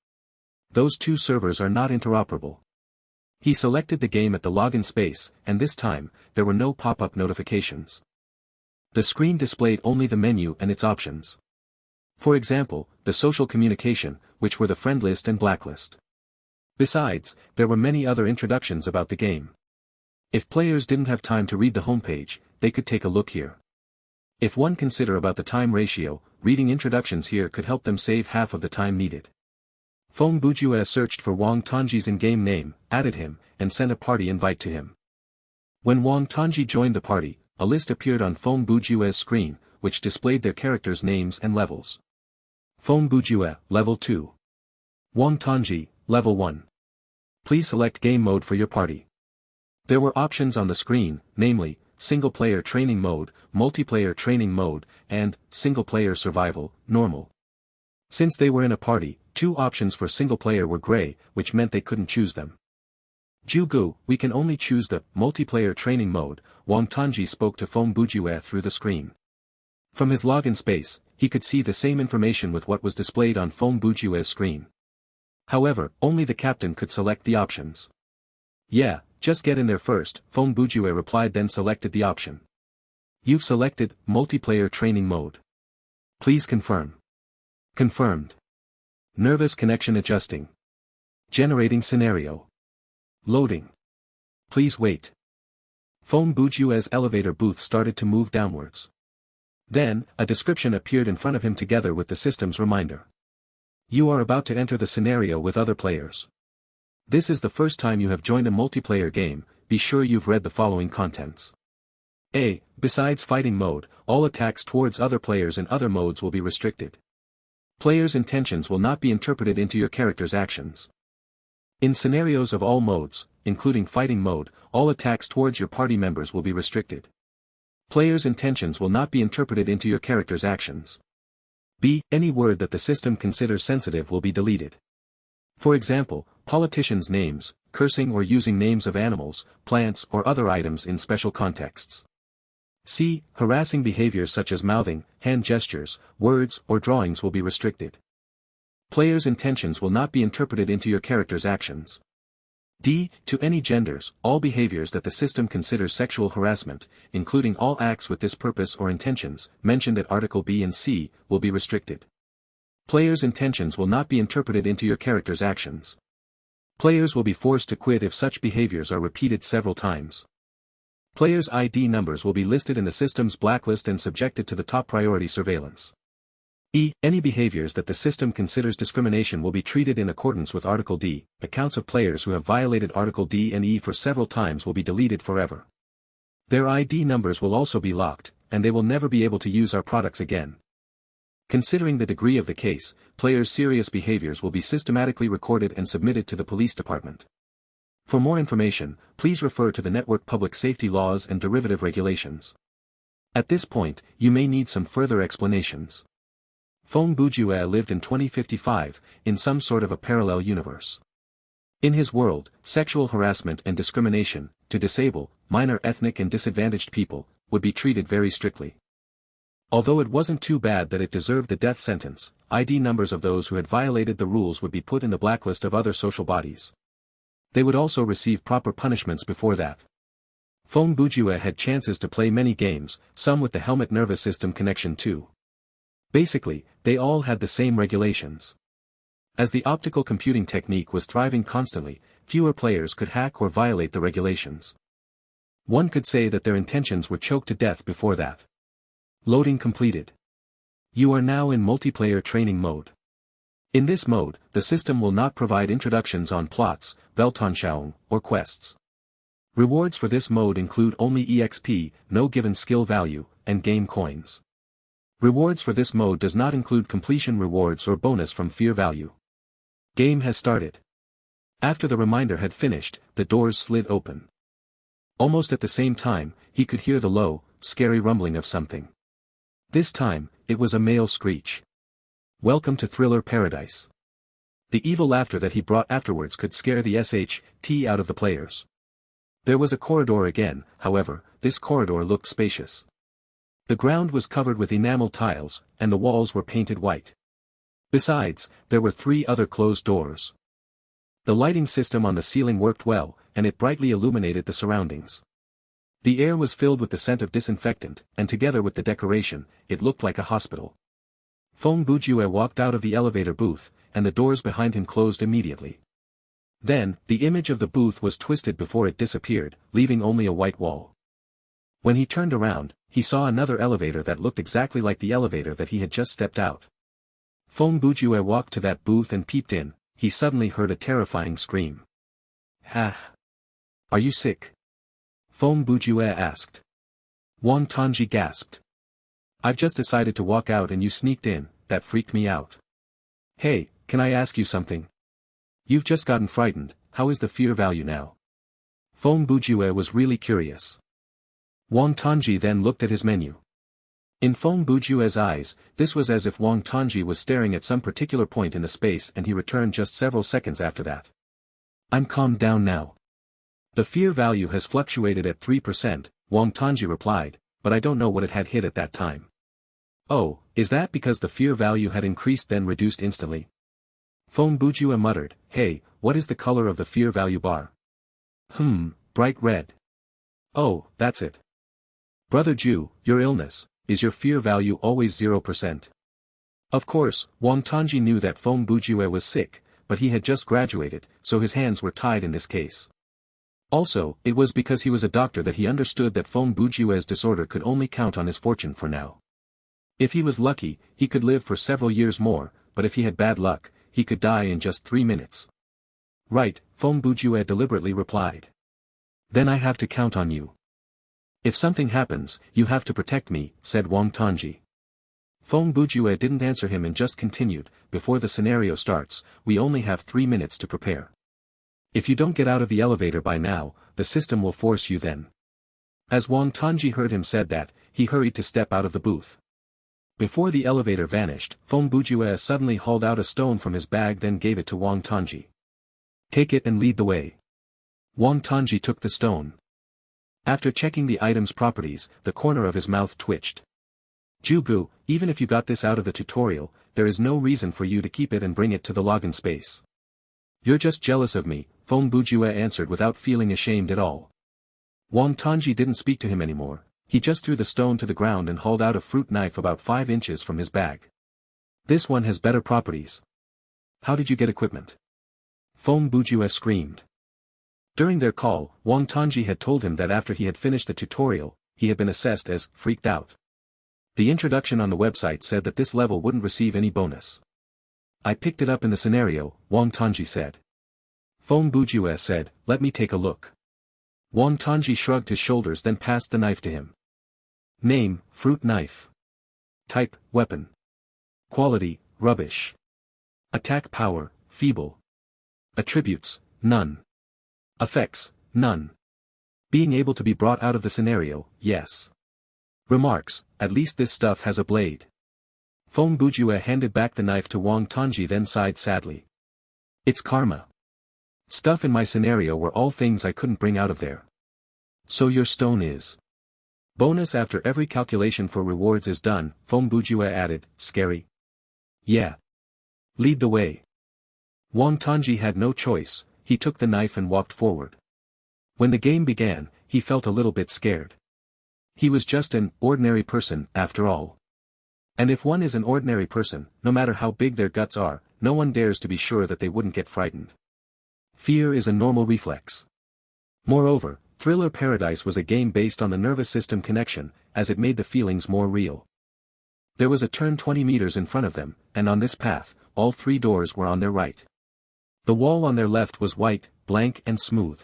A: Those two servers are not interoperable. He selected the game at the login space, and this time, there were no pop-up notifications. The screen displayed only the menu and its options. For example, the social communication, which were the friend list and blacklist. Besides, there were many other introductions about the game. If players didn't have time to read the homepage, they could take a look here. If one consider about the time ratio, reading introductions here could help them save half of the time needed. Feng Bujue searched for Wang Tongji's in-game name, added him, and sent a party invite to him. When Wang Tongji joined the party, a list appeared on Feng Bujue's screen, which displayed their characters' names and levels. Feng Bujue, Level 2. Wang Tongji, Level 1. Please select game mode for your party. There were options on the screen, namely, single-player training mode, multiplayer training mode, and single-player survival, normal. Since they were in a party, two options for single-player were gray, which meant they couldn't choose them. Jugu, we can only choose the multiplayer training mode, Wang Tongji spoke to Feng Bujue through the screen. From his login space, he could see the same information with what was displayed on Feng Bujue's screen. However, only the captain could select the options. Yeah, just get in there first, Feng Bujue replied, then selected the option. You've selected multiplayer training mode. Please confirm. Confirmed. Nervous connection adjusting. Generating scenario. Loading. Please wait. Feng Bujue's elevator booth started to move downwards. Then, a description appeared in front of him together with the system's reminder. You are about to enter the scenario with other players. This is the first time you have joined a multiplayer game, be sure you've read the following contents. A. Besides fighting mode, all attacks towards other players in other modes will be restricted. Players' intentions will not be interpreted into your character's actions. In scenarios of all modes, including fighting mode, all attacks towards your party members will be restricted. Players' intentions will not be interpreted into your character's actions. B. Any word that the system considers sensitive will be deleted. For example, politicians' names, cursing or using names of animals, plants or other items in special contexts. C. Harassing behaviors such as mouthing, hand gestures, words or drawings will be restricted. Players' intentions will not be interpreted into your character's actions. D. To any genders, all behaviors that the system considers sexual harassment, including all acts with this purpose or intentions, mentioned at Article B and C, will be restricted. Players' intentions will not be interpreted into your character's actions. Players will be forced to quit if such behaviors are repeated several times. Players' ID numbers will be listed in the system's blacklist and subjected to the top priority surveillance. E. Any behaviors that the system considers discrimination will be treated in accordance with Article D. Accounts of players who have violated Article D and E for several times will be deleted forever. Their ID numbers will also be locked, and they will never be able to use our products again. Considering the degree of the case, players' serious behaviors will be systematically recorded and submitted to the police department. For more information, please refer to the network public safety laws and derivative regulations. At this point, you may need some further explanations. Phong Bujue lived in 2055, in some sort of a parallel universe. In his world, sexual harassment and discrimination, to disable, minor ethnic and disadvantaged people, would be treated very strictly. Although it wasn't too bad that it deserved the death sentence, ID numbers of those who had violated the rules would be put in the blacklist of other social bodies. They would also receive proper punishments before that. Phong Bujue had chances to play many games, some with the helmet nervous system connection too. Basically, they all had the same regulations. As the optical computing technique was thriving constantly, fewer players could hack or violate the regulations. One could say that their intentions were choked to death before that. Loading completed. You are now in multiplayer training mode. In this mode, the system will not provide introductions on plots, Weltanschauung, or quests. Rewards for this mode include only EXP, no given skill value, and game coins. Rewards for this mode does not include completion rewards or bonus from fear value. Game has started. After the reminder had finished, the doors slid open. Almost at the same time, he could hear the low, scary rumbling of something. This time, it was a male screech. Welcome to Thriller Paradise. The evil laughter that he brought afterwards could scare the SHT out of the players. There was a corridor again, however, this corridor looked spacious. The ground was covered with enamel tiles, and the walls were painted white. Besides, there were 3 other closed doors. The lighting system on the ceiling worked well, and it brightly illuminated the surroundings. The air was filled with the scent of disinfectant, and together with the decoration, it looked like a hospital. Phong Bujue walked out of the elevator booth, and the doors behind him closed immediately. Then, the image of the booth was twisted before it disappeared, leaving only a white wall. When he turned around, he saw another elevator that looked exactly like the elevator that he had just stepped out. Phong Bujue walked to that booth and peeped in. He suddenly heard a terrifying scream. "Ha! Are you sick?" Phong Bujue asked. Wang Tongji gasped. "I've just decided to walk out and you sneaked in, that freaked me out." "Hey, can I ask you something? You've just gotten frightened, how is the fear value now?" Phong Bujue was really curious. Wang Tongji then looked at his menu. In Phong Bujue's eyes, this was as if Wang Tongji was staring at some particular point in the space and he returned just several seconds after that. "I'm calmed down now. The fear value has fluctuated at 3%, Wang Tongji replied, but I don't know what it had hit at that time." "Oh, is that because the fear value had increased then reduced instantly?" Phong Bujue muttered, "Hey, what is the color of the fear value bar?" Bright red." "Oh, that's it. Brother Ju, your illness, is your fear value always 0%? Of course, Wang Tongji knew that Phong Bujue was sick, but he had just graduated, so his hands were tied in this case. Also, it was because he was a doctor that he understood that Phong Bujue's disorder could only count on his fortune for now. If he was lucky, he could live for several years more, but if he had bad luck, he could die in just 3 minutes. "Right," Phong Bujue deliberately replied. "Then I have to count on you. If something happens, you have to protect me," said Wang Tongji. Phong Bujue didn't answer him and just continued, "Before the scenario starts, we only have 3 minutes to prepare. If you don't get out of the elevator by now, the system will force you then." As Wang Tongji heard him said that, he hurried to step out of the booth. Before the elevator vanished, Phong Bujue suddenly hauled out a stone from his bag then gave it to Wang Tongji. "Take it and lead the way." Wang Tongji took the stone. After checking the item's properties, the corner of his mouth twitched. Jugu, even if you got this out of the tutorial, there is no reason for you to keep it and bring it to the login space. You're just jealous of me, Feng Bujue answered without feeling ashamed at all. Wang Tongji didn't speak to him anymore, he just threw the stone to the ground and hauled out a fruit knife about 5 inches from his bag. This one has better properties. How did you get equipment? Feng Bujue screamed. During their call, Wang Tongji had told him that after he had finished the tutorial, he had been assessed as freaked out. The introduction on the website said that this level wouldn't receive any bonus. I picked it up in the scenario, Wang Tongji said. Feng Bujue said, let me take a look. Wang Tongji shrugged his shoulders then passed the knife to him. Name, fruit knife. Type, weapon. Quality, rubbish. Attack power, feeble. Attributes, none. Effects, none. Being able to be brought out of the scenario, yes. Remarks, at least this stuff has a blade. Feng Bujue handed back the knife to Wang Tongji then sighed sadly. It's karma. Stuff in my scenario were all things I couldn't bring out of there. So your stone is. Bonus after every calculation for rewards is done, Feng Bujue added, scary. Yeah. Lead the way. Wang Tongji had no choice, he took the knife and walked forward. When the game began, he felt a little bit scared. He was just an ordinary person, after all. And if one is an ordinary person, no matter how big their guts are, no one dares to be sure that they wouldn't get frightened. Fear is a normal reflex. Moreover, Thriller Paradise was a game based on the nervous system connection, as it made the feelings more real. There was a turn 20 meters in front of them, and on this path, all 3 doors were on their right. The wall on their left was white, blank and smooth.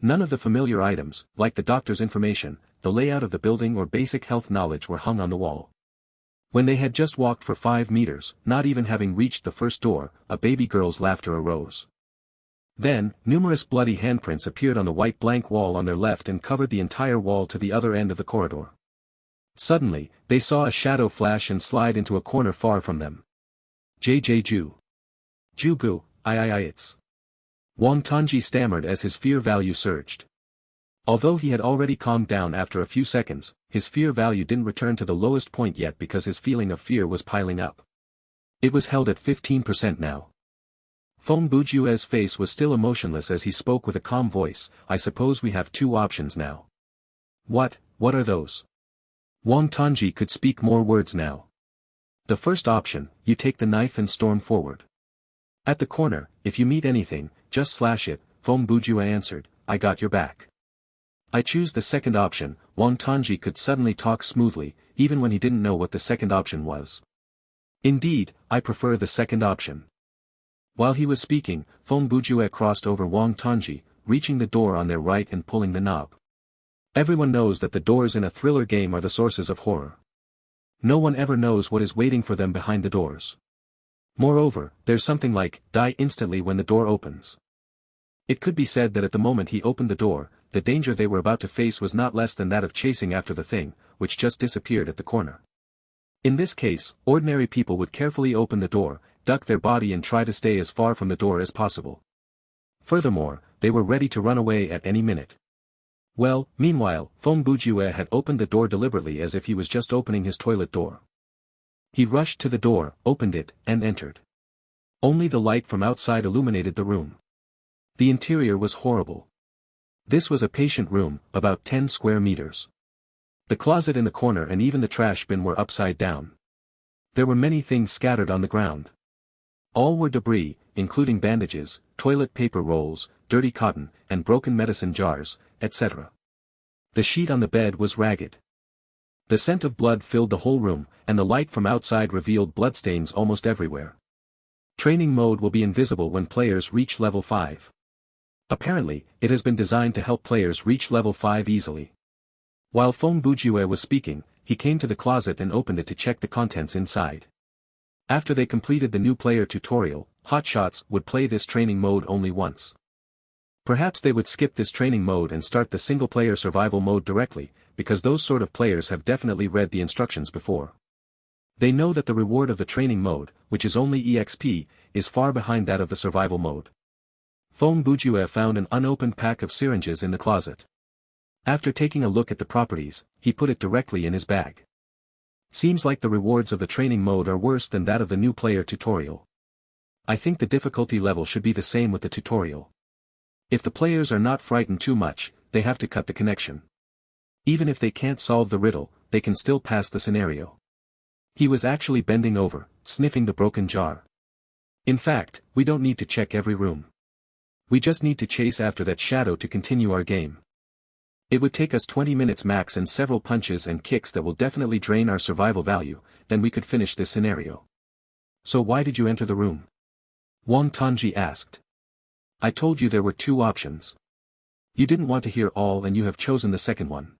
A: None of the familiar items, like the doctor's information, the layout of the building or basic health knowledge were hung on the wall. When they had just walked for 5 meters, not even having reached the first door, a baby girl's laughter arose. Then, numerous bloody handprints appeared on the white blank wall on their left and covered the entire wall to the other end of the corridor. Suddenly, they saw a shadow flash and slide into a corner far from them. JJ Jugu, it's. Wang Tongji stammered as his fear value surged. Although he had already calmed down after a few seconds, his fear value didn't return to the lowest point yet because his feeling of fear was piling up. It was held at 15% now. Feng Bujue's face was still emotionless as he spoke with a calm voice, I suppose we have 2 options now. What are those? Wang Tongji could speak more words now. The first option, you take the knife and storm forward. At the corner, if you meet anything, just slash it, Feng Bujue answered, I got your back. I choose the second option. Wang Tongji could suddenly talk smoothly, even when he didn't know what the second option was. Indeed, I prefer the second option. While he was speaking, Feng Bujue crossed over Wang Tongji, reaching the door on their right and pulling the knob. Everyone knows that the doors in a thriller game are the sources of horror. No one ever knows what is waiting for them behind the doors. Moreover, there's something like, die instantly when the door opens. It could be said that at the moment he opened the door, the danger they were about to face was not less than that of chasing after the thing, which just disappeared at the corner. In this case, ordinary people would carefully open the door, duck their body and try to stay as far from the door as possible. Furthermore, they were ready to run away at any minute. Well, meanwhile, Feng Bujue had opened the door deliberately as if he was just opening his toilet door. He rushed to the door, opened it, and entered. Only the light from outside illuminated the room. The interior was horrible. This was a patient room, about 10 square meters. The closet in the corner and even the trash bin were upside down. There were many things scattered on the ground. All were debris, including bandages, toilet paper rolls, dirty cotton, and broken medicine jars, etc. The sheet on the bed was ragged. The scent of blood filled the whole room, and the light from outside revealed bloodstains almost everywhere. Training mode will be invisible when players reach level 5. Apparently, it has been designed to help players reach level 5 easily. While Feng Bujue was speaking, he came to the closet and opened it to check the contents inside. After they completed the new player tutorial, hotshots would play this training mode only once. Perhaps they would skip this training mode and start the single-player survival mode directly, because those sort of players have definitely read the instructions before. They know that the reward of the training mode, which is only EXP, is far behind that of the survival mode. Feng Bujue found an unopened pack of syringes in the closet. After taking a look at the properties, he put it directly in his bag. Seems like the rewards of the training mode are worse than that of the new player tutorial. I think the difficulty level should be the same with the tutorial. If the players are not frightened too much, they have to cut the connection. Even if they can't solve the riddle, they can still pass the scenario. He was actually bending over, sniffing the broken jar. In fact, we don't need to check every room. We just need to chase after that shadow to continue our game. It would take us 20 minutes max and several punches and kicks that will definitely drain our survival value, then we could finish this scenario. So why did you enter the room? Wang Tongji asked. I told you there were two options. You didn't want to hear all and you have chosen the second one.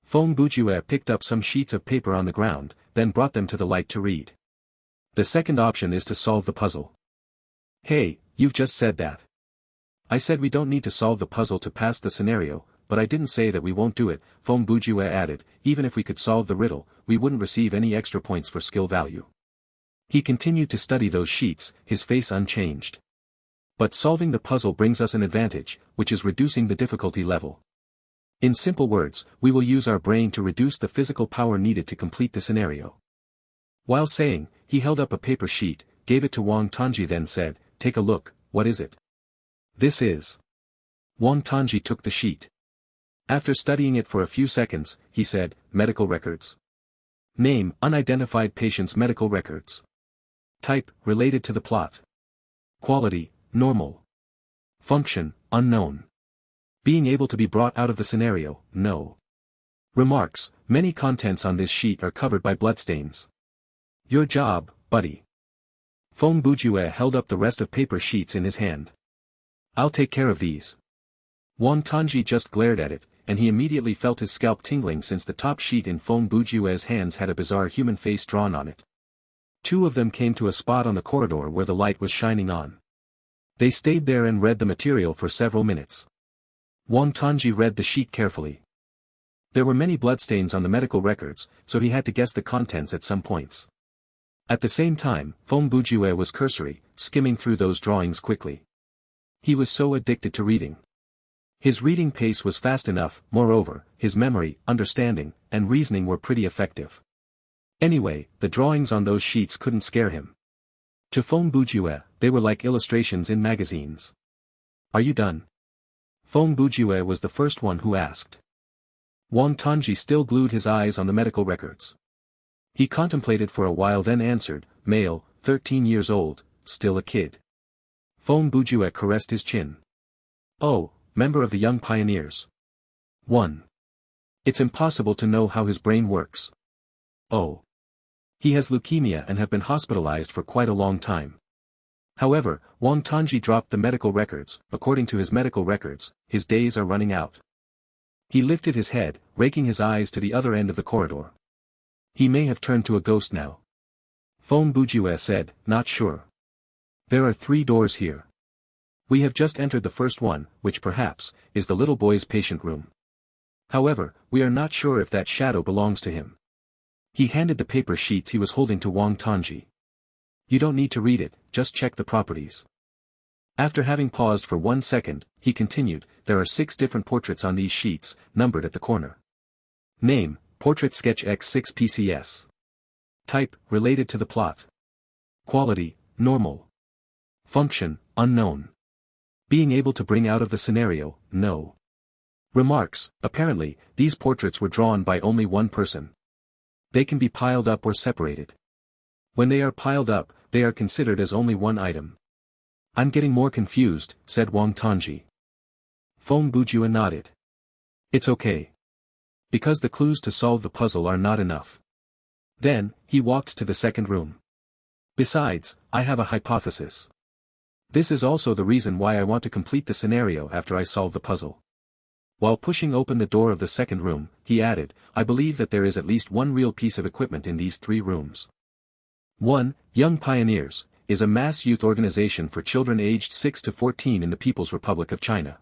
A: Feng Bujue picked up some sheets of paper on the ground, then brought them to the light to read. The second option is to solve the puzzle. Hey, you've just said that. I said we don't need to solve the puzzle to pass the scenario, but I didn't say that we won't do it, Feng Bujue added. Even if we could solve the riddle, we wouldn't receive any extra points for skill value. He continued to study those sheets, his face unchanged. But solving the puzzle brings us an advantage, which is reducing the difficulty level. In simple words, we will use our brain to reduce the physical power needed to complete the scenario. While saying, he held up a paper sheet, gave it to Wang Tongji, then said, take a look, what is it? This is. Wang Tongji took the sheet. After studying it for a few seconds, he said, medical records. Name, unidentified patient's medical records. Type, related to the plot. Quality, normal. Function, unknown. Being able to be brought out of the scenario, no. Remarks, many contents on this sheet are covered by bloodstains. Your job, buddy. Feng Bujue held up the rest of paper sheets in his hand. I'll take care of these. Wang Tongji just glared at it, and he immediately felt his scalp tingling since the top sheet in Feng Bujue's hands had a bizarre human face drawn on it. Two of them came to a spot on the corridor where the light was shining on. They stayed there and read the material for several minutes. Wang Tongji read the sheet carefully. There were many bloodstains on the medical records, so he had to guess the contents at some points. At the same time, Feng Bujue was cursory, skimming through those drawings quickly. He was so addicted to reading. His reading pace was fast enough, moreover, his memory, understanding, and reasoning were pretty effective. Anyway, the drawings on those sheets couldn't scare him. To Feng Bujue, they were like illustrations in magazines. Are you done? Feng Bujue was the first one who asked. Wang Tongji still glued his eyes on the medical records. He contemplated for a while, then answered, male, 13 years old, still a kid. Feng Bujue caressed his chin. Oh, member of the Young Pioneers. 1. It's impossible to know how his brain works. Oh. He has leukemia and have been hospitalized for quite a long time. However, Wang Tongji dropped the medical records. According to his medical records, his days are running out. He lifted his head, raking his eyes to the other end of the corridor. He may have turned to a ghost now. Feng Bujue said, not sure. There are 3 doors here. We have just entered the first one, which perhaps, is the little boy's patient room. However, we are not sure if that shadow belongs to him. He handed the paper sheets he was holding to Wang Tongji. You don't need to read it, just check the properties. After having paused for 1 second, he continued, there are 6 different portraits on these sheets, numbered at the corner. Name, Portrait Sketch X6 PCS. Type, related to the plot. Quality, normal. Function, unknown. Being able to bring out of the scenario, no. Remarks, apparently, these portraits were drawn by only one person. They can be piled up or separated. When they are piled up, they are considered as only one item. I'm getting more confused, said Wang Tongji. Feng Bujue nodded. It's okay. Because the clues to solve the puzzle are not enough. Then, he walked to the second room. Besides, I have a hypothesis. This is also the reason why I want to complete the scenario after I solve the puzzle. While pushing open the door of the second room, he added, I believe that there is at least one real piece of equipment in these 3 rooms. 1. Young Pioneers, is a mass youth organization for children aged 6 to 14 in the People's Republic of China.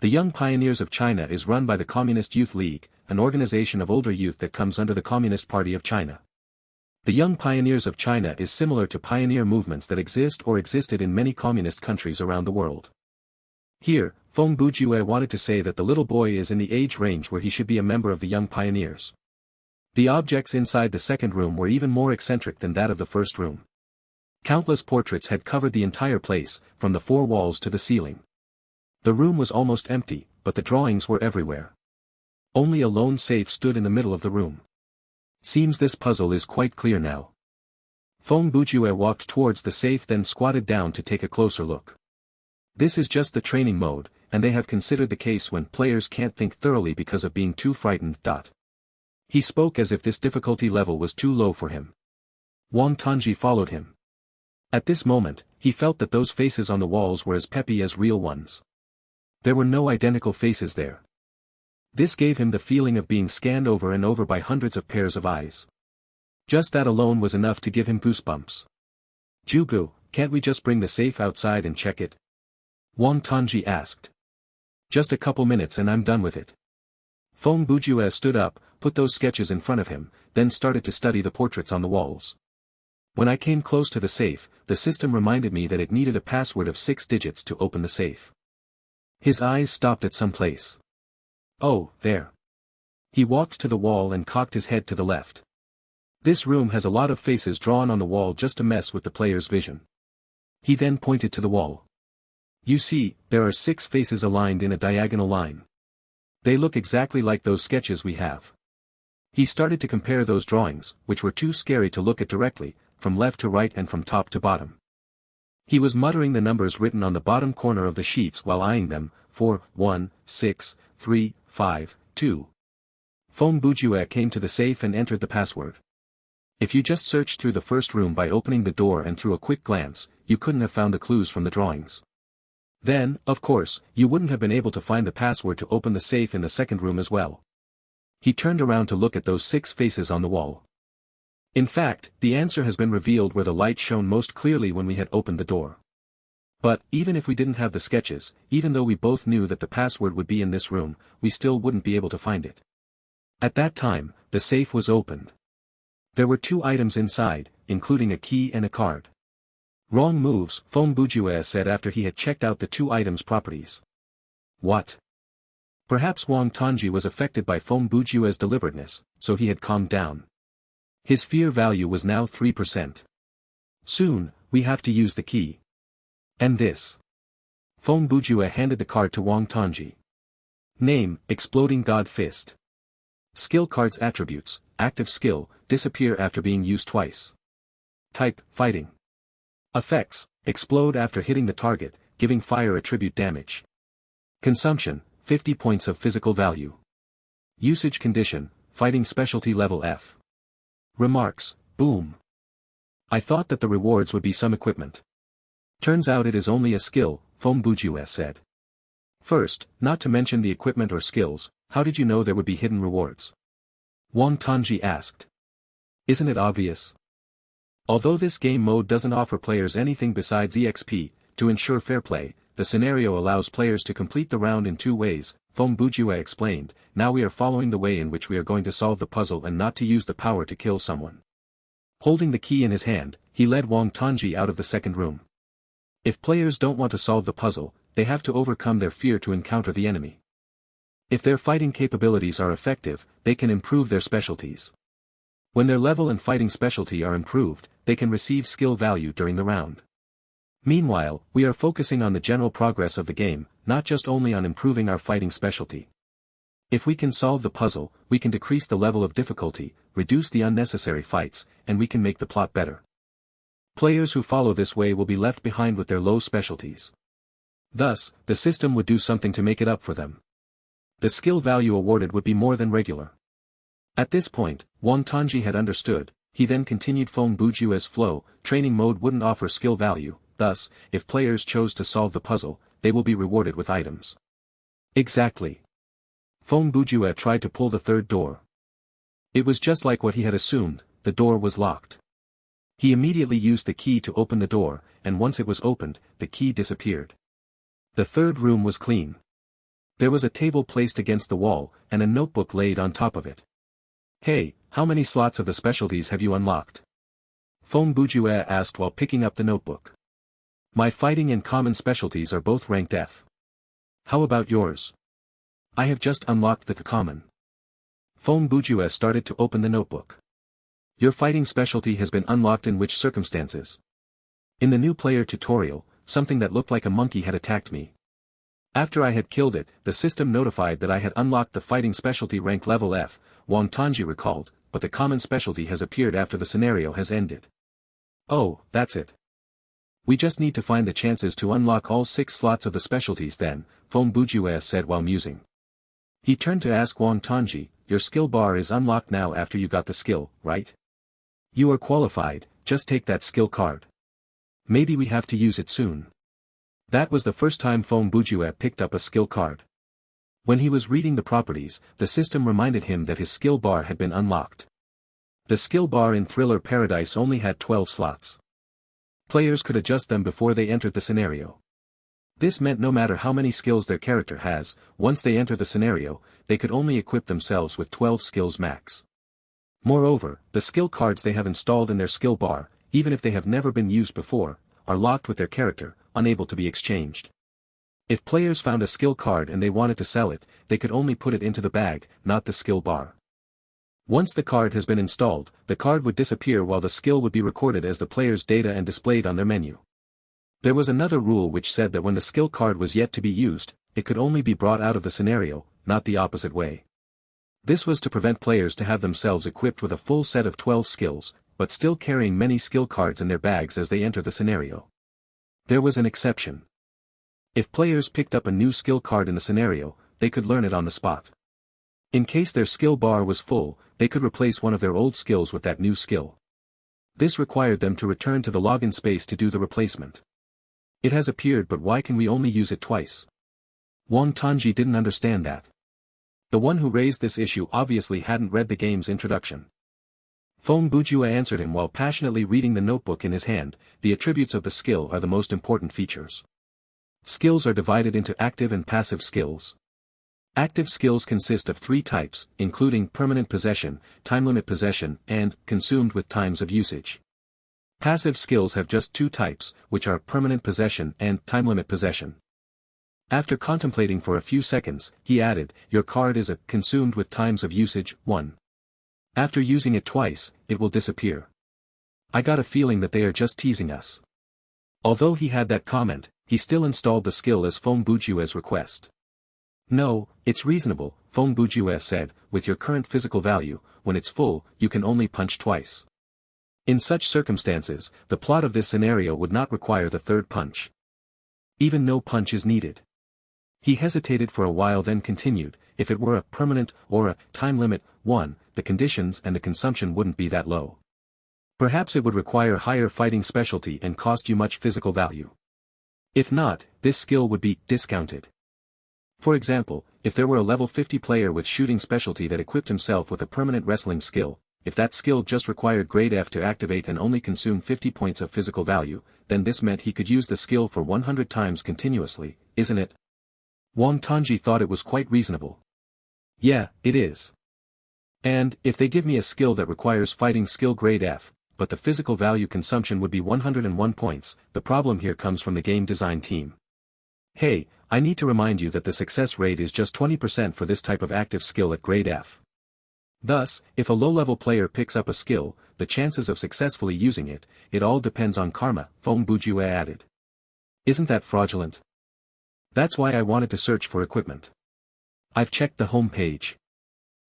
A: The Young Pioneers of China is run by the Communist Youth League, an organization of older youth that comes under the Communist Party of China. The Young Pioneers of China is similar to pioneer movements that exist or existed in many communist countries around the world. Here, Feng Bujue wanted to say that the little boy is in the age range where he should be a member of the young pioneers. The objects inside the second room were even more eccentric than that of the first room. Countless portraits had covered the entire place, from the four walls to the ceiling. The room was almost empty, but the drawings were everywhere. Only a lone safe stood in the middle of the room. Seems this puzzle is quite clear now. Feng Bujue walked towards the safe, then squatted down to take a closer look. This is just the training mode, and they have considered the case when players can't think thoroughly because of being too frightened. He spoke as if this difficulty level was too low for him. Wang Tongji followed him. At this moment, he felt that those faces on the walls were as peppy as real ones. There were no identical faces there. This gave him the feeling of being scanned over and over by hundreds of pairs of eyes. Just that alone was enough to give him goosebumps. Jugu, can't we just bring the safe outside and check it? Wang Tongji asked. Just a couple minutes and I'm done with it. Feng Bujue stood up, put those sketches in front of him, then started to study the portraits on the walls. When I came close to the safe, the system reminded me that it needed a password of 6 digits to open the safe. His eyes stopped at some place. Oh, there. He walked to the wall and cocked his head to the left. This room has a lot of faces drawn on the wall just to mess with the player's vision. He then pointed to the wall. You see, there are 6 faces aligned in a diagonal line. They look exactly like those sketches we have. He started to compare those drawings, which were too scary to look at directly, from left to right and from top to bottom. He was muttering the numbers written on the bottom corner of the sheets while eyeing them: 4, 1, 6, 3, 5, 2. Feng Bujue came to the safe and entered the password. If you just searched through the first room by opening the door and through a quick glance, you couldn't have found the clues from the drawings. Then, of course, you wouldn't have been able to find the password to open the safe in the second room as well. He turned around to look at those 6 faces on the wall. In fact, the answer has been revealed where the light shone most clearly when we had opened the door. But, even if we didn't have the sketches, even though we both knew that the password would be in this room, we still wouldn't be able to find it. At that time, the safe was opened. There were 2 items inside, including a key and a card. Wrong moves, Feng Bujue said after he had checked out the 2 items' properties. What? Perhaps Wang Tongji was affected by Feng Bujue's deliberateness, so he had calmed down. His fear value was now 3%. Soon, we have to use the key. And this. Feng Bujue handed the card to Wang Tongji. Name, Exploding God Fist. Skill cards attributes, active skill, disappear after being used twice. Type, fighting. Effects, explode after hitting the target, giving fire attribute damage. Consumption, 50 points of physical value. Usage condition, fighting specialty level F. Remarks, boom. I thought that the rewards would be some equipment. Turns out it is only a skill, Feng Bujue said. First, not to mention the equipment or skills, how did you know there would be hidden rewards? Wang Tongji asked. Isn't it obvious? Although this game mode doesn't offer players anything besides EXP, to ensure fair play, the scenario allows players to complete the round in 2 ways, Feng Bujue explained. Now we are following the way in which we are going to solve the puzzle and not to use the power to kill someone. Holding the key in his hand, he led Wang Tongji out of the second room. If players don't want to solve the puzzle, they have to overcome their fear to encounter the enemy. If their fighting capabilities are effective, they can improve their specialties. When their level and fighting specialty are improved, they can receive skill value during the round. Meanwhile, we are focusing on the general progress of the game, not just only on improving our fighting specialty. If we can solve the puzzle, we can decrease the level of difficulty, reduce the unnecessary fights, and we can make the plot better. Players who follow this way will be left behind with their low specialties. Thus, the system would do something to make it up for them. The skill value awarded would be more than regular. At this point, Wang Tongji had understood. He then continued Feng Bujue's flow. Training mode wouldn't offer skill value, thus, if players chose to solve the puzzle, they will be rewarded with items. Exactly. Feng Bujue tried to pull the third door. It was just like what he had assumed, the door was locked. He immediately used the key to open the door, and once it was opened, the key disappeared. The third room was clean. There was a table placed against the wall, and a notebook laid on top of it. Hey, how many slots of the specialties have you unlocked? Feng Bujue asked while picking up the notebook. My fighting and common specialties are both ranked F. How about yours? I have just unlocked the common. Feng Bujue started to open the notebook. Your fighting specialty has been unlocked in which circumstances? In the new player tutorial, something that looked like a monkey had attacked me. After I had killed it, the system notified that I had unlocked the fighting specialty rank level F, Wang Tanji recalled, but the common specialty has appeared after the scenario has ended. Oh, that's it. We just need to find the chances to unlock all 6 slots of the specialties then, Feng Bujue said while musing. He turned to ask Wang Tanji, your skill bar is unlocked now after you got the skill, right? You are qualified, just take that skill card. Maybe we have to use it soon. That was the first time Feng Bujue picked up a skill card. When he was reading the properties, the system reminded him that his skill bar had been unlocked. The skill bar in Thriller Paradise only had 12 slots. Players could adjust them before they entered the scenario. This meant no matter how many skills their character has, once they enter the scenario, they could only equip themselves with 12 skills max. Moreover, the skill cards they have installed in their skill bar, even if they have never been used before, are locked with their character, unable to be exchanged. If players found a skill card and they wanted to sell it, they could only put it into the bag, not the skill bar. Once the card has been installed, the card would disappear while the skill would be recorded as the player's data and displayed on their menu. There was another rule which said that when the skill card was yet to be used, it could only be brought out of the scenario, not the opposite way. This was to prevent players to have themselves equipped with a full set of 12 skills, but still carrying many skill cards in their bags as they enter the scenario. There was an exception. If players picked up a new skill card in the scenario, they could learn it on the spot. In case their skill bar was full, they could replace one of their old skills with that new skill. This required them to return to the login space to do the replacement. It has appeared, but why can we only use it twice? Wang Tanji didn't understand that. The one who raised this issue obviously hadn't read the game's introduction. Feng Bujue answered him while passionately reading the notebook in his hand, the attributes of the skill are the most important features. Skills are divided into active and passive skills. Active skills consist of 3 types, including permanent possession, time limit possession, and consumed with times of usage. Passive skills have just 2 types, which are permanent possession and time limit possession. After contemplating for a few seconds, he added, your card is a consumed with times of usage 1. After using it twice, it will disappear. I got a feeling that they are just teasing us. Although he had that comment, he still installed the skill as Feng Bujue's request. No, it's reasonable, Feng Bujue said, with your current physical value, when it's full, you can only punch twice. In such circumstances, the plot of this scenario would not require the 3rd punch. Even no punch is needed. He hesitated for a while then continued, if it were a permanent or a time limit 1, the conditions and the consumption wouldn't be that low. Perhaps it would require higher fighting specialty and cost you much physical value. If not, this skill would be discounted. For example, if there were a level 50 player with shooting specialty that equipped himself with a permanent wrestling skill, if that skill just required grade F to activate and only consume 50 points of physical value, then this meant he could use the skill for 100 times continuously, isn't it? Wang Tanji thought it was quite reasonable. Yeah, it is. And, if they give me a skill that requires fighting skill grade F, but the physical value consumption would be 101 points, the problem here comes from the game design team. Hey, I need to remind you that the success rate is just 20% for this type of active skill at grade F. Thus, if a low-level player picks up a skill, the chances of successfully using it, it all depends on karma, Feng Bujue added. Isn't that fraudulent? That's why I wanted to search for equipment. I've checked the home page.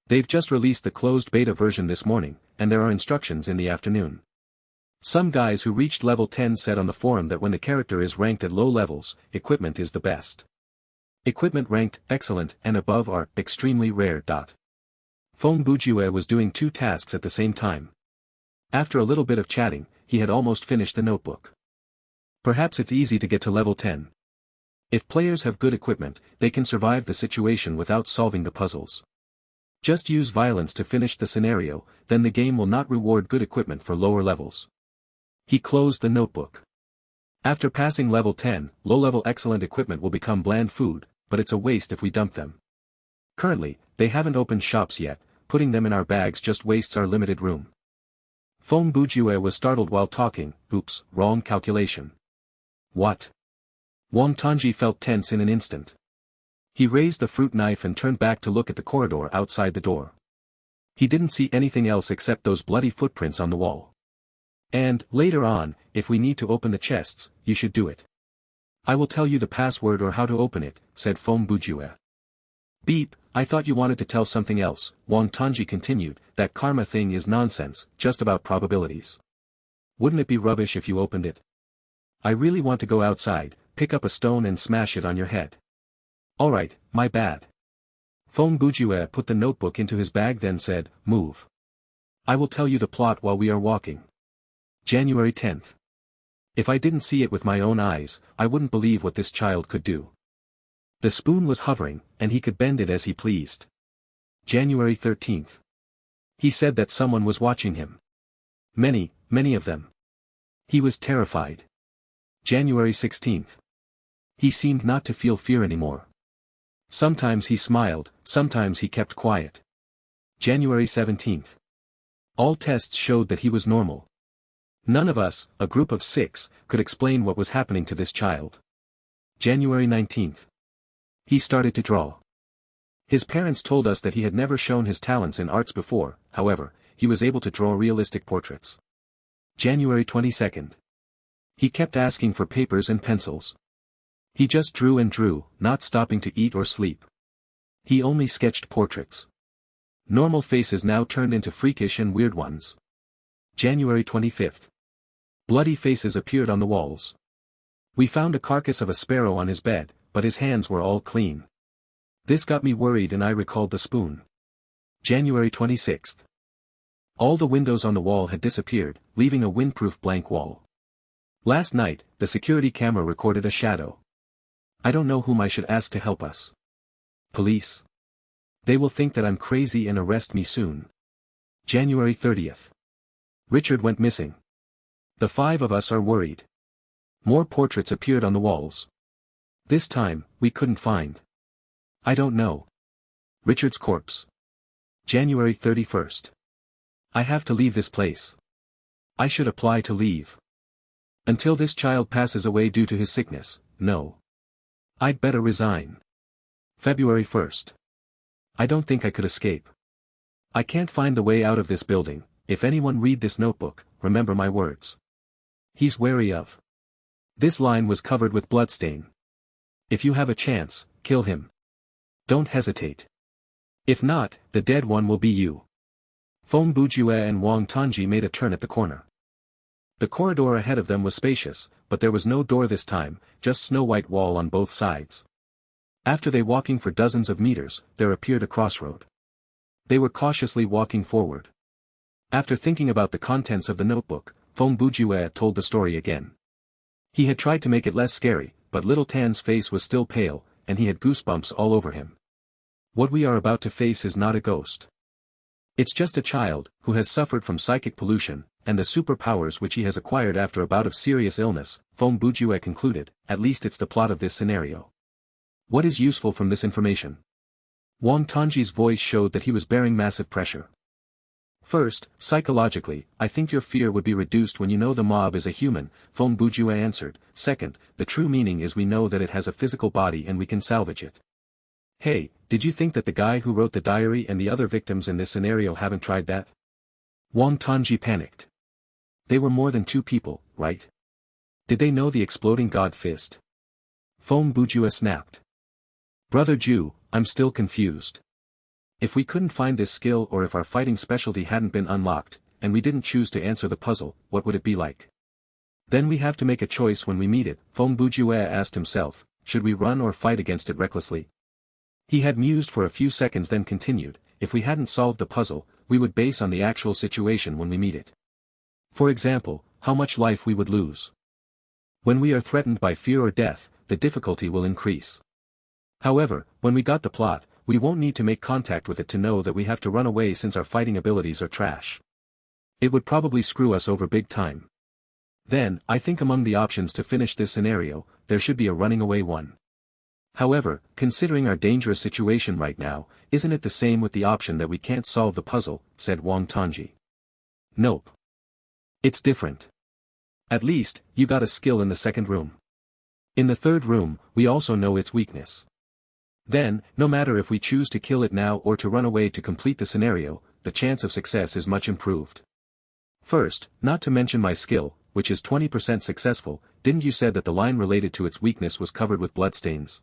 A: They've just released the closed beta version this morning, and there are instructions in the afternoon. Some guys who reached level 10 said on the forum that when the character is ranked at low levels, equipment is the best. Equipment ranked excellent and above are extremely rare. Feng Bujue was doing 2 tasks at the same time. After a little bit of chatting, he had almost finished the notebook. Perhaps it's easy to get to level 10. If players have good equipment, they can survive the situation without solving the puzzles. Just use violence to finish the scenario, then the game will not reward good equipment for lower levels. He closed the notebook. After passing level 10, low-level excellent equipment will become bland food, but it's a waste if we dump them. Currently, they haven't opened shops yet, putting them in our bags just wastes our limited room. Feng Bujue was startled while talking, oops, wrong calculation. What? Wang Tanji felt tense in an instant. He raised the fruit knife and turned back to look at the corridor outside the door. He didn't see anything else except those bloody footprints on the wall. And, later on, if we need to open the chests, you should do it. I will tell you the password or how to open it, said Feng Bujue. Beep, I thought you wanted to tell something else, Wang Tongji continued, that karma thing is nonsense, just about probabilities. Wouldn't it be rubbish if you opened it? I really want to go outside, pick up a stone and smash it on your head. Alright, my bad. Feng Bujue put the notebook into his bag then said, move. I will tell you the plot while we are walking. January 10th. If I didn't see it with my own eyes, I wouldn't believe what this child could do. The spoon was hovering, and he could bend it as he pleased. January 13th. He said that someone was watching him. Many of them. He was terrified. January 16th. He seemed not to feel fear anymore. Sometimes he smiled, sometimes he kept quiet. January 17th. All tests showed that he was normal. None of us, a group of 6, could explain what was happening to this child. January 19th. He started to draw. His parents told us that he had never shown his talents in arts before, however, he was able to draw realistic portraits. January 22nd. He kept asking for papers and pencils. He just drew and drew, not stopping to eat or sleep. He only sketched portraits. Normal faces now turned into freakish and weird ones. January 25th. Bloody faces appeared on the walls. We found a carcass of a sparrow on his bed, but his hands were all clean. This got me worried and I recalled the spoon. January 26th. All the windows on the wall had disappeared, leaving a windproof blank wall. Last night, the security camera recorded a shadow. I don't know whom I should ask to help us. Police? They will think that I'm crazy and arrest me soon. January 30th. Richard went missing. The 5 of us are worried. More portraits appeared on the walls. This time, we couldn't find. I don't know. Richard's corpse. January 31st. I have to leave this place. I should apply to leave. Until this child passes away due to his sickness, no. I'd better resign. February 1st. I don't think I could escape. I can't find the way out of this building. If anyone read this notebook, remember my words. He's wary of. This line was covered with bloodstain. If you have a chance, kill him. Don't hesitate. If not, the dead one will be you. Feng Bujue and Wang Tongji made a turn at the corner. The corridor ahead of them was spacious, but there was no door this time, just snow-white wall on both sides. After they walking for dozens of meters, there appeared a crossroad. They were cautiously walking forward. After thinking about the contents of the notebook, Feng Bujue told the story again. He had tried to make it less scary, but Little Tan's face was still pale, and he had goosebumps all over him. What we are about to face is not a ghost. It's just a child, who has suffered from psychic pollution, and the superpowers which he has acquired after a bout of serious illness, Feng Bujue concluded, at least it's the plot of this scenario. What is useful from this information? Wang Tongji's voice showed that he was bearing massive pressure. First, psychologically, I think your fear would be reduced when you know the mob is a human, Feng Bujue answered. Second, the true meaning is we know that it has a physical body and we can salvage it. Hey, did you think that the guy who wrote the diary and the other victims in this scenario haven't tried that? Wang Tongji panicked. They were more than 2 people, right? Did they know the exploding god fist? Feng Bujue snapped. Brother Ju, I'm still confused. If we couldn't find this skill or if our fighting specialty hadn't been unlocked, and we didn't choose to answer the puzzle, what would it be like? Then we have to make a choice when we meet it, Feng Bujue asked himself, should we run or fight against it recklessly? He had mused for a few seconds then continued, if we hadn't solved the puzzle, we would base on the actual situation when we meet it. For example, how much life we would lose. When we are threatened by fear or death, the difficulty will increase. However, when we got the plot, we won't need to make contact with it to know that we have to run away since our fighting abilities are trash. It would probably screw us over big time. Then, I think among the options to finish this scenario, there should be a running away one. However, considering our dangerous situation right now, isn't it the same with the option that we can't solve the puzzle, said Wang Tongji. Nope. It's different. At least, you got a skill in the second room. In the third room, we also know its weakness. Then, no matter if we choose to kill it now or to run away to complete the scenario, the chance of success is much improved. First, not to mention my skill, which is 20% successful, didn't you said that the line related to its weakness was covered with bloodstains?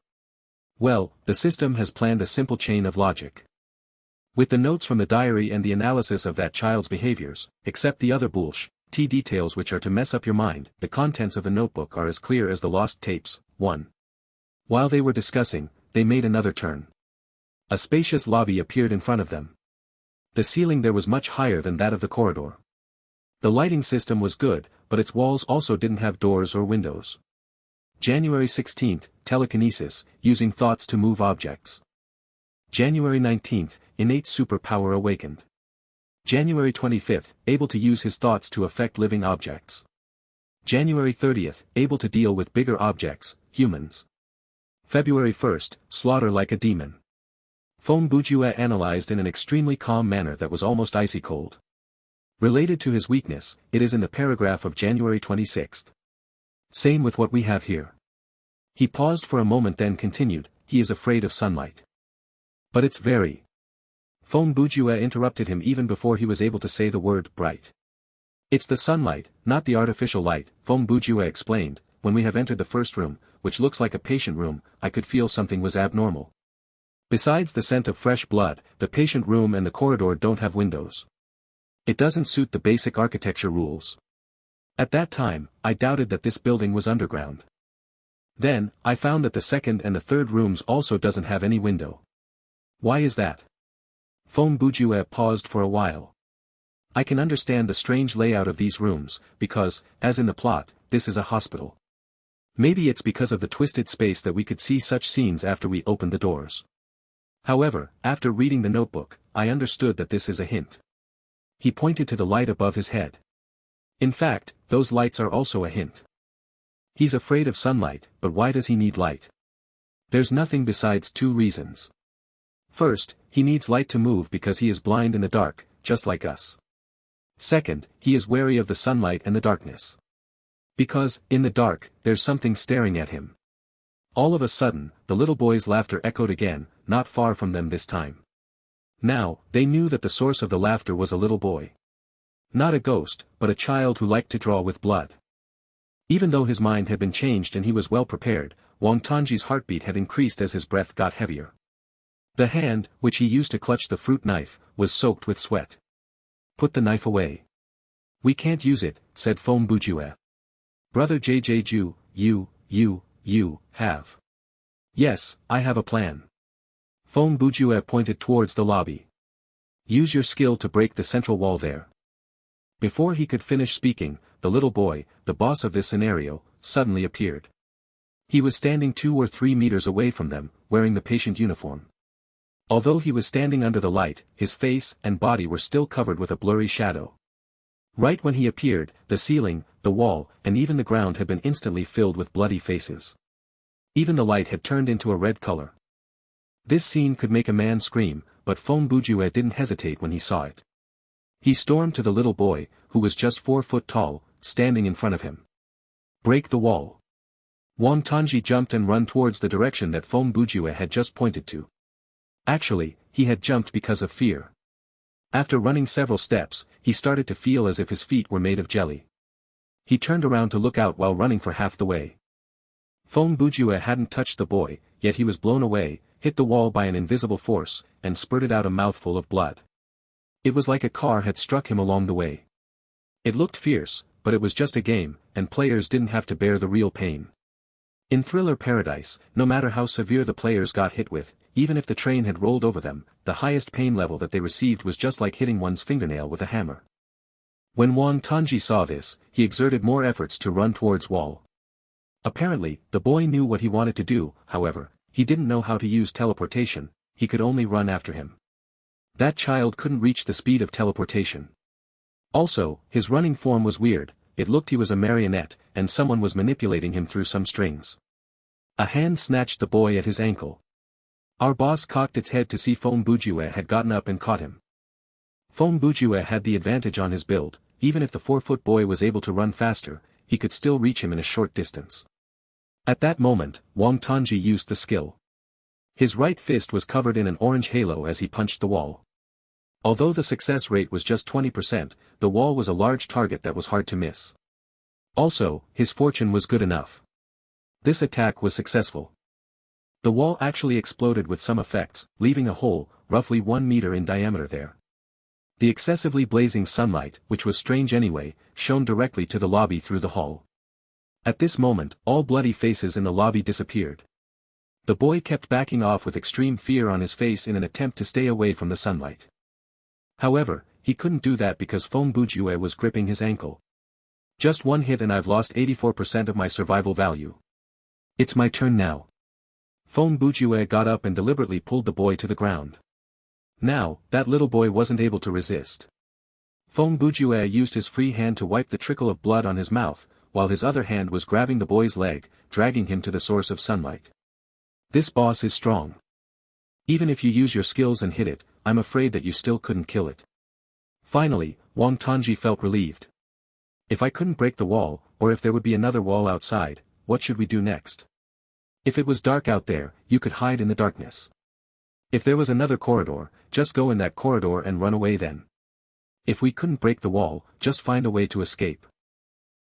A: Well, the system has planned a simple chain of logic. With the notes from the diary and the analysis of that child's behaviors, except the other bullshit details which are to mess up your mind, the contents of the notebook are as clear as the lost tapes. 1. While they were discussing, they made another turn. A spacious lobby appeared in front of them. The ceiling there was much higher than that of the corridor. The lighting system was good, but its walls also didn't have doors or windows. January 16th, telekinesis, using thoughts to move objects. January 19th, innate superpower awakened. January 25th, able to use his thoughts to affect living objects. January 30th, able to deal with bigger objects, humans. February 1st, slaughter like a demon. Phong Bujue analyzed in an extremely calm manner that was almost icy cold. Related to his weakness, it is in the paragraph of January 26th. Same with what we have here. He paused for a moment then continued, he is afraid of sunlight. But it's very. Phong Bujue interrupted him even before he was able to say the word bright. It's the sunlight, not the artificial light, Phong Bujue explained. When we have entered the first room, which looks like a patient room, I could feel something was abnormal. Besides the scent of fresh blood, the patient room and the corridor don't have windows. It doesn't suit the basic architecture rules. At that time, I doubted that this building was underground. Then, I found that the second and the third rooms also doesn't have any window. Why is that? Phong Bujue paused for a while. I can understand the strange layout of these rooms, because, as in the plot, this is a hospital. Maybe it's because of the twisted space that we could see such scenes after we opened the doors. However, after reading the notebook, I understood that this is a hint. He pointed to the light above his head. In fact, those lights are also a hint. He's afraid of sunlight, but why does he need light? There's nothing besides two reasons. First, he needs light to move because he is blind in the dark, just like us. Second, he is wary of the sunlight and the darkness. Because, in the dark, there's something staring at him. All of a sudden, the little boy's laughter echoed again, not far from them this time. Now, they knew that the source of the laughter was a little boy. Not a ghost, but a child who liked to draw with blood. Even though his mind had been changed and he was well prepared, Wang Tongji's heartbeat had increased as his breath got heavier. The hand, which he used to clutch the fruit knife, was soaked with sweat. Put the knife away. We can't use it, said Phong Bujue. Brother JJ you have. Yes, I have a plan. Phong Bujue pointed towards the lobby. Use your skill to break the central wall there. Before he could finish speaking, the little boy, the boss of this scenario, suddenly appeared. He was standing 2 or 3 meters away from them, wearing the patient uniform. Although he was standing under the light, his face and body were still covered with a blurry shadow. Right when he appeared, the ceiling, the wall, and even the ground had been instantly filled with bloody faces. Even the light had turned into a red color. This scene could make a man scream, but Phong Bujue didn't hesitate when he saw it. He stormed to the little boy, who was just 4 foot tall, standing in front of him. Break the wall. Wang Tongji jumped and ran towards the direction that Phong Bujue had just pointed to. Actually, he had jumped because of fear. After running several steps, he started to feel as if his feet were made of jelly. He turned around to look out while running for half the way. Phong Bujue hadn't touched the boy, yet he was blown away, hit the wall by an invisible force, and spurted out a mouthful of blood. It was like a car had struck him along the way. It looked fierce, but it was just a game, and players didn't have to bear the real pain. In Thriller Paradise, no matter how severe the players got hit with, even if the train had rolled over them, the highest pain level that they received was just like hitting one's fingernail with a hammer. When Wang Tongji saw this, he exerted more efforts to run towards wall. Apparently, the boy knew what he wanted to do, however, he didn't know how to use teleportation, he could only run after him. That child couldn't reach the speed of teleportation. Also, his running form was weird, it looked he was a marionette, and someone was manipulating him through some strings. A hand snatched the boy at his ankle. Our boss cocked its head to see Phong Bujue had gotten up and caught him. Phong Bujue had the advantage on his build, even if the 4-foot boy was able to run faster, he could still reach him in a short distance. At that moment, Wang Tongji used the skill. His right fist was covered in an orange halo as he punched the wall. Although the success rate was just 20%, the wall was a large target that was hard to miss. Also, his fortune was good enough. This attack was successful. The wall actually exploded with some effects, leaving a hole, roughly 1 meter in diameter there. The excessively blazing sunlight, which was strange anyway, shone directly to the lobby through the hall. At this moment, all bloody faces in the lobby disappeared. The boy kept backing off with extreme fear on his face in an attempt to stay away from the sunlight. However, he couldn't do that because Feng Bujue was gripping his ankle. Just one hit and I've lost 84% of my survival value. It's my turn now. Feng Bujue got up and deliberately pulled the boy to the ground. Now, that little boy wasn't able to resist. Feng Bujue used his free hand to wipe the trickle of blood on his mouth, while his other hand was grabbing the boy's leg, dragging him to the source of sunlight. This boss is strong. Even if you use your skills and hit it, I'm afraid that you still couldn't kill it. Finally, Wang Tongji felt relieved. If I couldn't break the wall, or if there would be another wall outside, what should we do next? If it was dark out there, you could hide in the darkness. If there was another corridor, just go in that corridor and run away then. If we couldn't break the wall, just find a way to escape.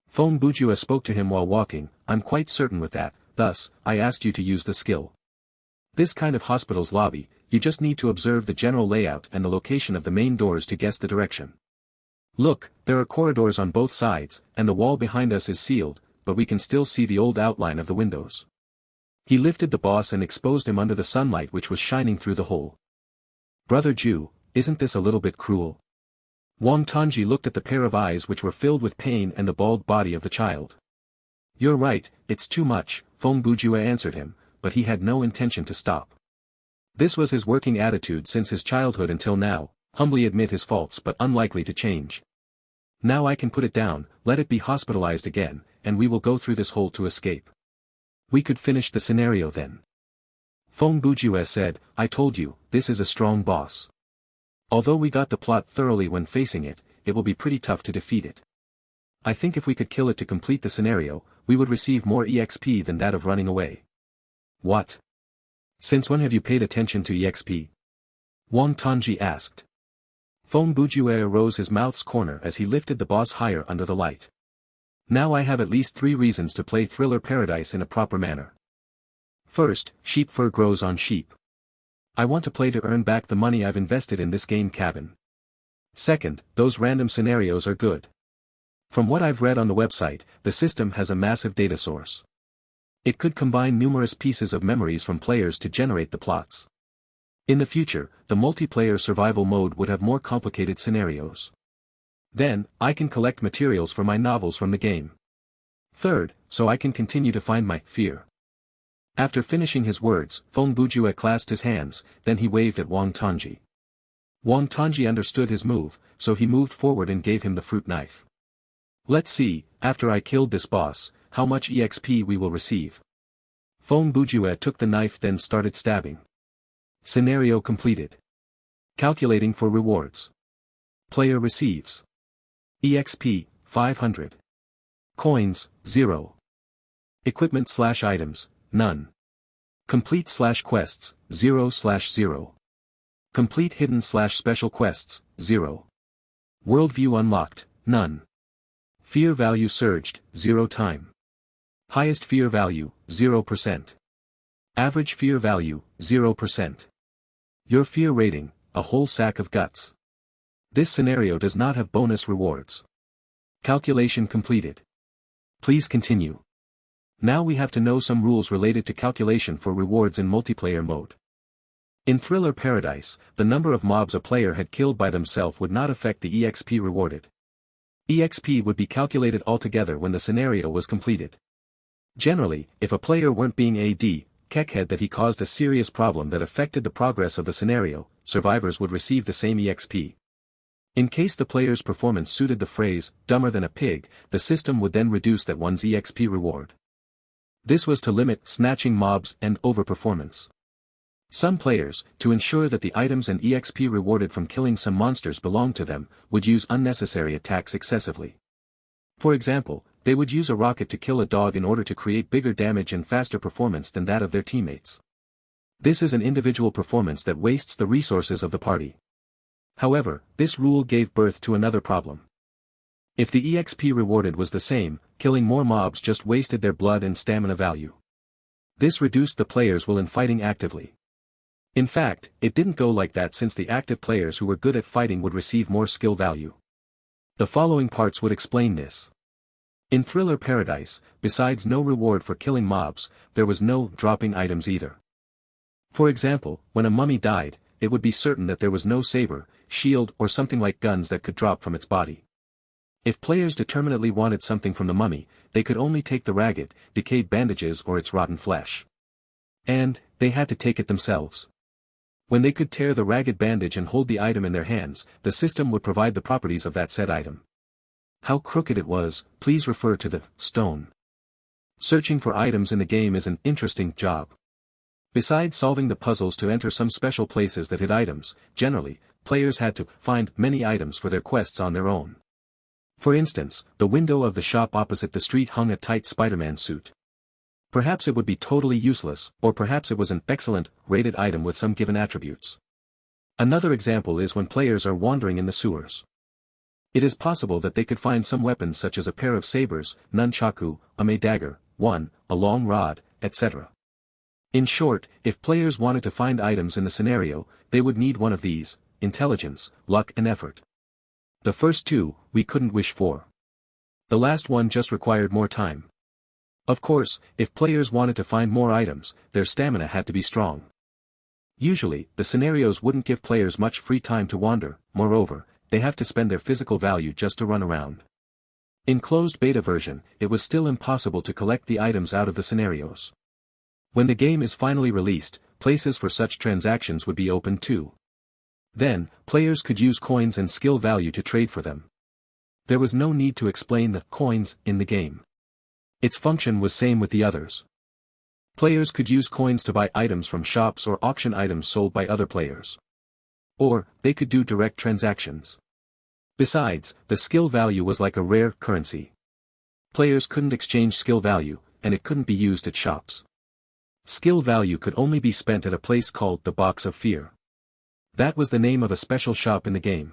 A: Feng Bujue spoke to him while walking. I'm quite certain with that, thus, I asked you to use the skill. This kind of hospital's lobby, you just need to observe the general layout and the location of the main doors to guess the direction. Look, there are corridors on both sides, and the wall behind us is sealed, but we can still see the old outline of the windows. He lifted the boss and exposed him under the sunlight which was shining through the hole. Brother Ju, isn't this a little bit cruel? Wang Tongji looked at the pair of eyes which were filled with pain and the bald body of the child. You're right, it's too much, Feng Bujue answered him, but he had no intention to stop. This was his working attitude since his childhood until now, humbly admit his faults but unlikely to change. Now I can put it down, let it be hospitalized again, and we will go through this hole to escape. We could finish the scenario then. Feng Bujue said, I told you, this is a strong boss. Although we got the plot thoroughly when facing it, it will be pretty tough to defeat it. I think if we could kill it to complete the scenario, we would receive more EXP than that of running away. What? Since when have you paid attention to EXP? Wang Tongji asked. Feng Bujue arose his mouth's corner as he lifted the boss higher under the light. Now I have at least 3 reasons to play Thriller Paradise in a proper manner. First, sheep fur grows on sheep. I want to play to earn back the money I've invested in this game cabin. Second, those random scenarios are good. From what I've read on the website, the system has a massive data source. It could combine numerous pieces of memories from players to generate the plots. In the future, the multiplayer survival mode would have more complicated scenarios. Then, I can collect materials for my novels from the game. Third, so I can continue to find my fear. After finishing his words, Feng Bujue clasped his hands, then he waved at Wang Tongji. Wang Tongji understood his move, so he moved forward and gave him the fruit knife. Let's see, after I killed this boss, how much EXP we will receive. Feng Bujue took the knife then started stabbing. Scenario completed. Calculating for rewards. Player receives EXP, 500. Coins, 0. Equipment/items, none. Complete/quests, 0/0. Complete hidden/special quests, 0. Worldview unlocked, none. Fear value surged, 0 time. Highest fear value, 0%. Average fear value, 0%. Your fear rating, a whole sack of guts. This scenario does not have bonus rewards. Calculation completed. Please continue. Now we have to know some rules related to calculation for rewards in multiplayer mode. In Thriller Paradise, the number of mobs a player had killed by themselves would not affect the EXP rewarded. EXP would be calculated altogether when the scenario was completed. Generally, if a player weren't being AD, keckhead that he caused a serious problem that affected the progress of the scenario, survivors would receive the same EXP. In case the player's performance suited the phrase, dumber than a pig, the system would then reduce that one's EXP reward. This was to limit snatching mobs and overperformance. Some players, to ensure that the items and EXP rewarded from killing some monsters belonged to them, would use unnecessary attacks excessively. For example, they would use a rocket to kill a dog in order to create bigger damage and faster performance than that of their teammates. This is an individual performance that wastes the resources of the party. However, this rule gave birth to another problem. If the EXP rewarded was the same, killing more mobs just wasted their blood and stamina value. This reduced the players' will in fighting actively. In fact, it didn't go like that since the active players who were good at fighting would receive more skill value. The following parts would explain this. In Thriller Paradise, besides no reward for killing mobs, there was no dropping items either. For example, when a mummy died, it would be certain that there was no saber, shield or something like guns that could drop from its body. If players determinedly wanted something from the mummy, they could only take the ragged, decayed bandages or its rotten flesh. And, they had to take it themselves. When they could tear the ragged bandage and hold the item in their hands, the system would provide the properties of that said item. How crooked it was, please refer to the stone. Searching for items in the game is an interesting job. Besides solving the puzzles to enter some special places that hid items, generally, players had to find many items for their quests on their own. For instance, the window of the shop opposite the street hung a tight Spider-Man suit. Perhaps it would be totally useless, or perhaps it was an excellent, rated item with some given attributes. Another example is when players are wandering in the sewers. It is possible that they could find some weapons such as a pair of sabers, nunchaku, a May dagger, a long rod, etc. In short, if players wanted to find items in the scenario, they would need one of these: intelligence, luck and effort. The first two, we couldn't wish for. The last one just required more time. Of course, if players wanted to find more items, their stamina had to be strong. Usually, the scenarios wouldn't give players much free time to wander, moreover, they have to spend their physical value just to run around. In closed beta version, it was still impossible to collect the items out of the scenarios. When the game is finally released, places for such transactions would be open too. Then, players could use coins and skill value to trade for them. There was no need to explain the coins in the game. Its function was same with the others. Players could use coins to buy items from shops or auction items sold by other players. Or, they could do direct transactions. Besides, the skill value was like a rare currency. Players couldn't exchange skill value, and it couldn't be used at shops. Skill value could only be spent at a place called the Box of Fear. That was the name of a special shop in the game.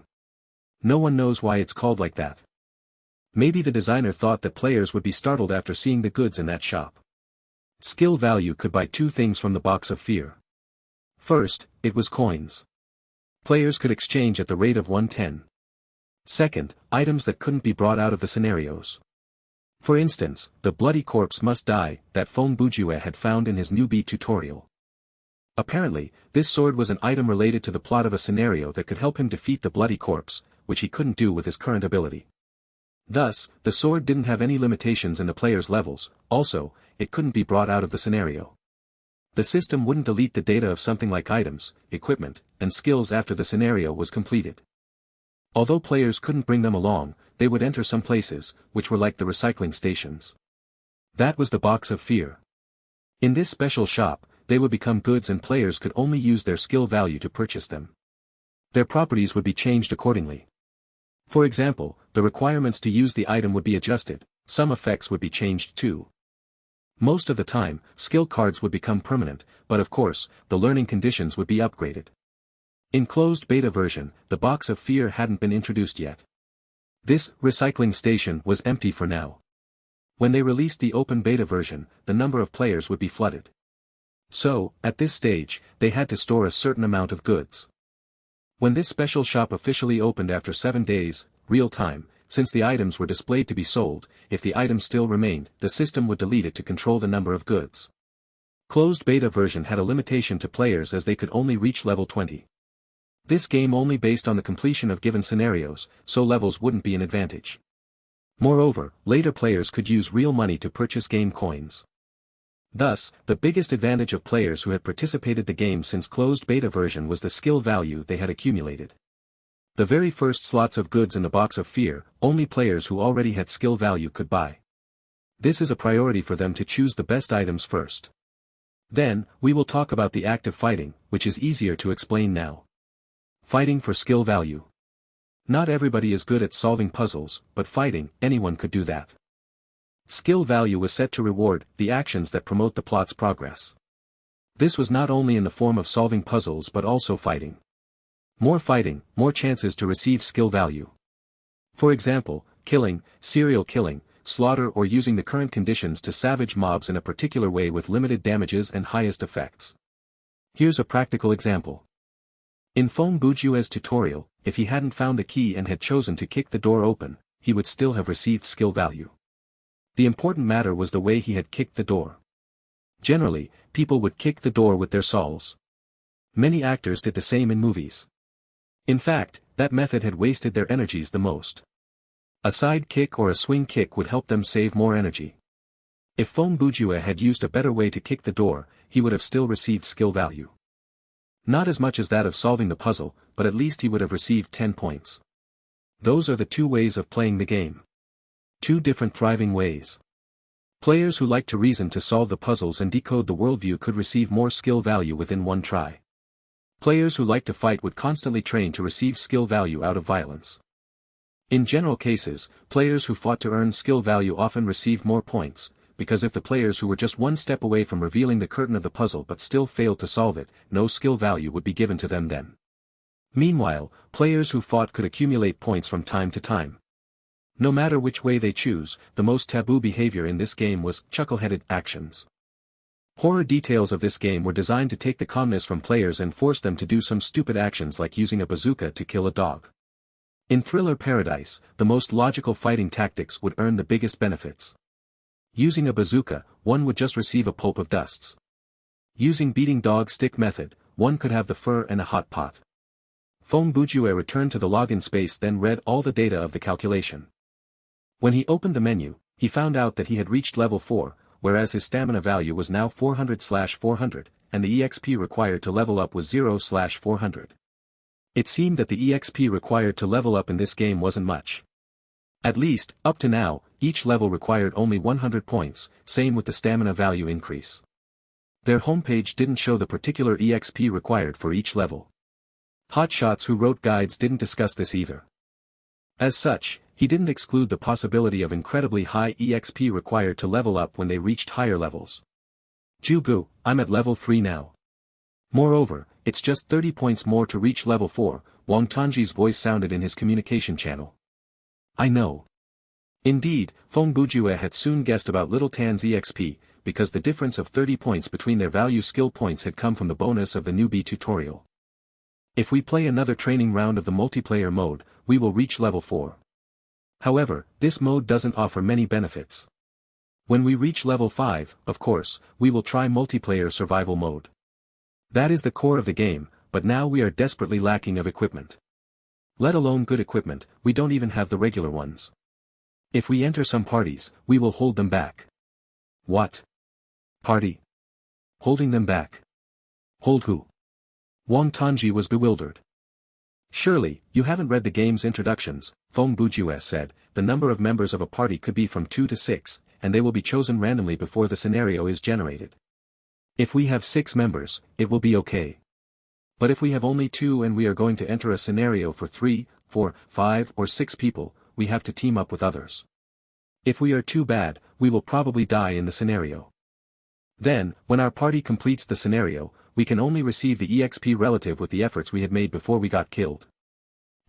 A: No one knows why it's called like that. Maybe the designer thought that players would be startled after seeing the goods in that shop. Skill value could buy two things from the Box of Fear. First, it was coins. Players could exchange at the rate of 110. Second, items that couldn't be brought out of the scenarios. For instance, the bloody corpse must die, that Fong Bujue had found in his newbie tutorial. Apparently, this sword was an item related to the plot of a scenario that could help him defeat the bloody corpse, which he couldn't do with his current ability. Thus, the sword didn't have any limitations in the player's levels, also, it couldn't be brought out of the scenario. The system wouldn't delete the data of something like items, equipment, and skills after the scenario was completed. Although players couldn't bring them along, they would enter some places, which were like the recycling stations. That was the Box of Fear. In this special shop, they would become goods and players could only use their skill value to purchase them. Their properties would be changed accordingly. For example, the requirements to use the item would be adjusted, some effects would be changed too. Most of the time, skill cards would become permanent, but of course, the learning conditions would be upgraded. In closed beta version, the Box of Fear hadn't been introduced yet. This recycling station was empty for now. When they released the open beta version, the number of players would be flooded. So, at this stage, they had to store a certain amount of goods. When this special shop officially opened after 7 days, real time, since the items were displayed to be sold, if the item still remained, the system would delete it to control the number of goods. Closed beta version had a limitation to players as they could only reach level 20. This game only based on the completion of given scenarios, so levels wouldn't be an advantage. Moreover, later players could use real money to purchase game coins. Thus, the biggest advantage of players who had participated the game since closed beta version was the skill value they had accumulated. The very first slots of goods in the Box of Fear, only players who already had skill value could buy. This is a priority for them to choose the best items first. Then, we will talk about the active fighting, which is easier to explain now. Fighting for skill value. Not everybody is good at solving puzzles, but fighting, anyone could do that. Skill value was set to reward the actions that promote the plot's progress. This was not only in the form of solving puzzles but also fighting. More fighting, more chances to receive skill value. For example, killing, serial killing, slaughter or using the current conditions to savage mobs in a particular way with limited damages and highest effects. Here's a practical example. In Feng Bujue's tutorial, if he hadn't found a key and had chosen to kick the door open, he would still have received skill value. The important matter was the way he had kicked the door. Generally, people would kick the door with their sauls. Many actors did the same in movies. In fact, that method had wasted their energies the most. A side kick or a swing kick would help them save more energy. If Feng Bujue had used a better way to kick the door, he would have still received skill value. Not as much as that of solving the puzzle, but at least he would have received 10 points. Those are the two ways of playing the game. Two different thriving ways. Players who like to reason to solve the puzzles and decode the worldview could receive more skill value within one try. Players who like to fight would constantly train to receive skill value out of violence. In general cases, players who fought to earn skill value often received more points, because if the players who were just one step away from revealing the curtain of the puzzle but still failed to solve it, no skill value would be given to them then. Meanwhile, players who fought could accumulate points from time to time. No matter which way they choose, the most taboo behavior in this game was chuckle-headed actions. Horror details of this game were designed to take the calmness from players and force them to do some stupid actions like using a bazooka to kill a dog. In Thriller Paradise, the most logical fighting tactics would earn the biggest benefits. Using a bazooka, one would just receive a pulp of dusts. Using beating dog stick method, one could have the fur and a hot pot. Feng Bujue returned to the login space, then read all the data of the calculation. When he opened the menu, he found out that he had reached level 4, whereas his stamina value was now 400/400, and the EXP required to level up was 0/400. It seemed that the EXP required to level up in this game wasn't much. At least, up to now, each level required only 100 points, same with the stamina value increase. Their homepage didn't show the particular EXP required for each level. Hotshots who wrote guides didn't discuss this either. As such, he didn't exclude the possibility of incredibly high EXP required to level up when they reached higher levels. Jugu, I'm at level 3 now. Moreover, it's just 30 points more to reach level 4, Wang Tanji's voice sounded in his communication channel. I know. Indeed, Feng Bujue had soon guessed about Little Tan's EXP, because the difference of 30 points between their value skill points had come from the bonus of the newbie tutorial. If we play another training round of the multiplayer mode, we will reach level 4. However, this mode doesn't offer many benefits. When we reach level 5, of course, we will try multiplayer survival mode. That is the core of the game, but now we are desperately lacking of equipment. Let alone good equipment, we don't even have the regular ones. If we enter some parties, we will hold them back. What? Party? Holding them back? Hold who? Wang Tanji was bewildered. Surely, you haven't read the game's introductions, Feng Bujue said. The number of members of a party could be from 2 to 6, and they will be chosen randomly before the scenario is generated. If we have 6 members, it will be okay. But if we have only 2 and we are going to enter a scenario for 3, 4, 5 or 6 people, we have to team up with others. If we are too bad, we will probably die in the scenario. Then, when our party completes the scenario, we can only receive the EXP relative with the efforts we had made before we got killed.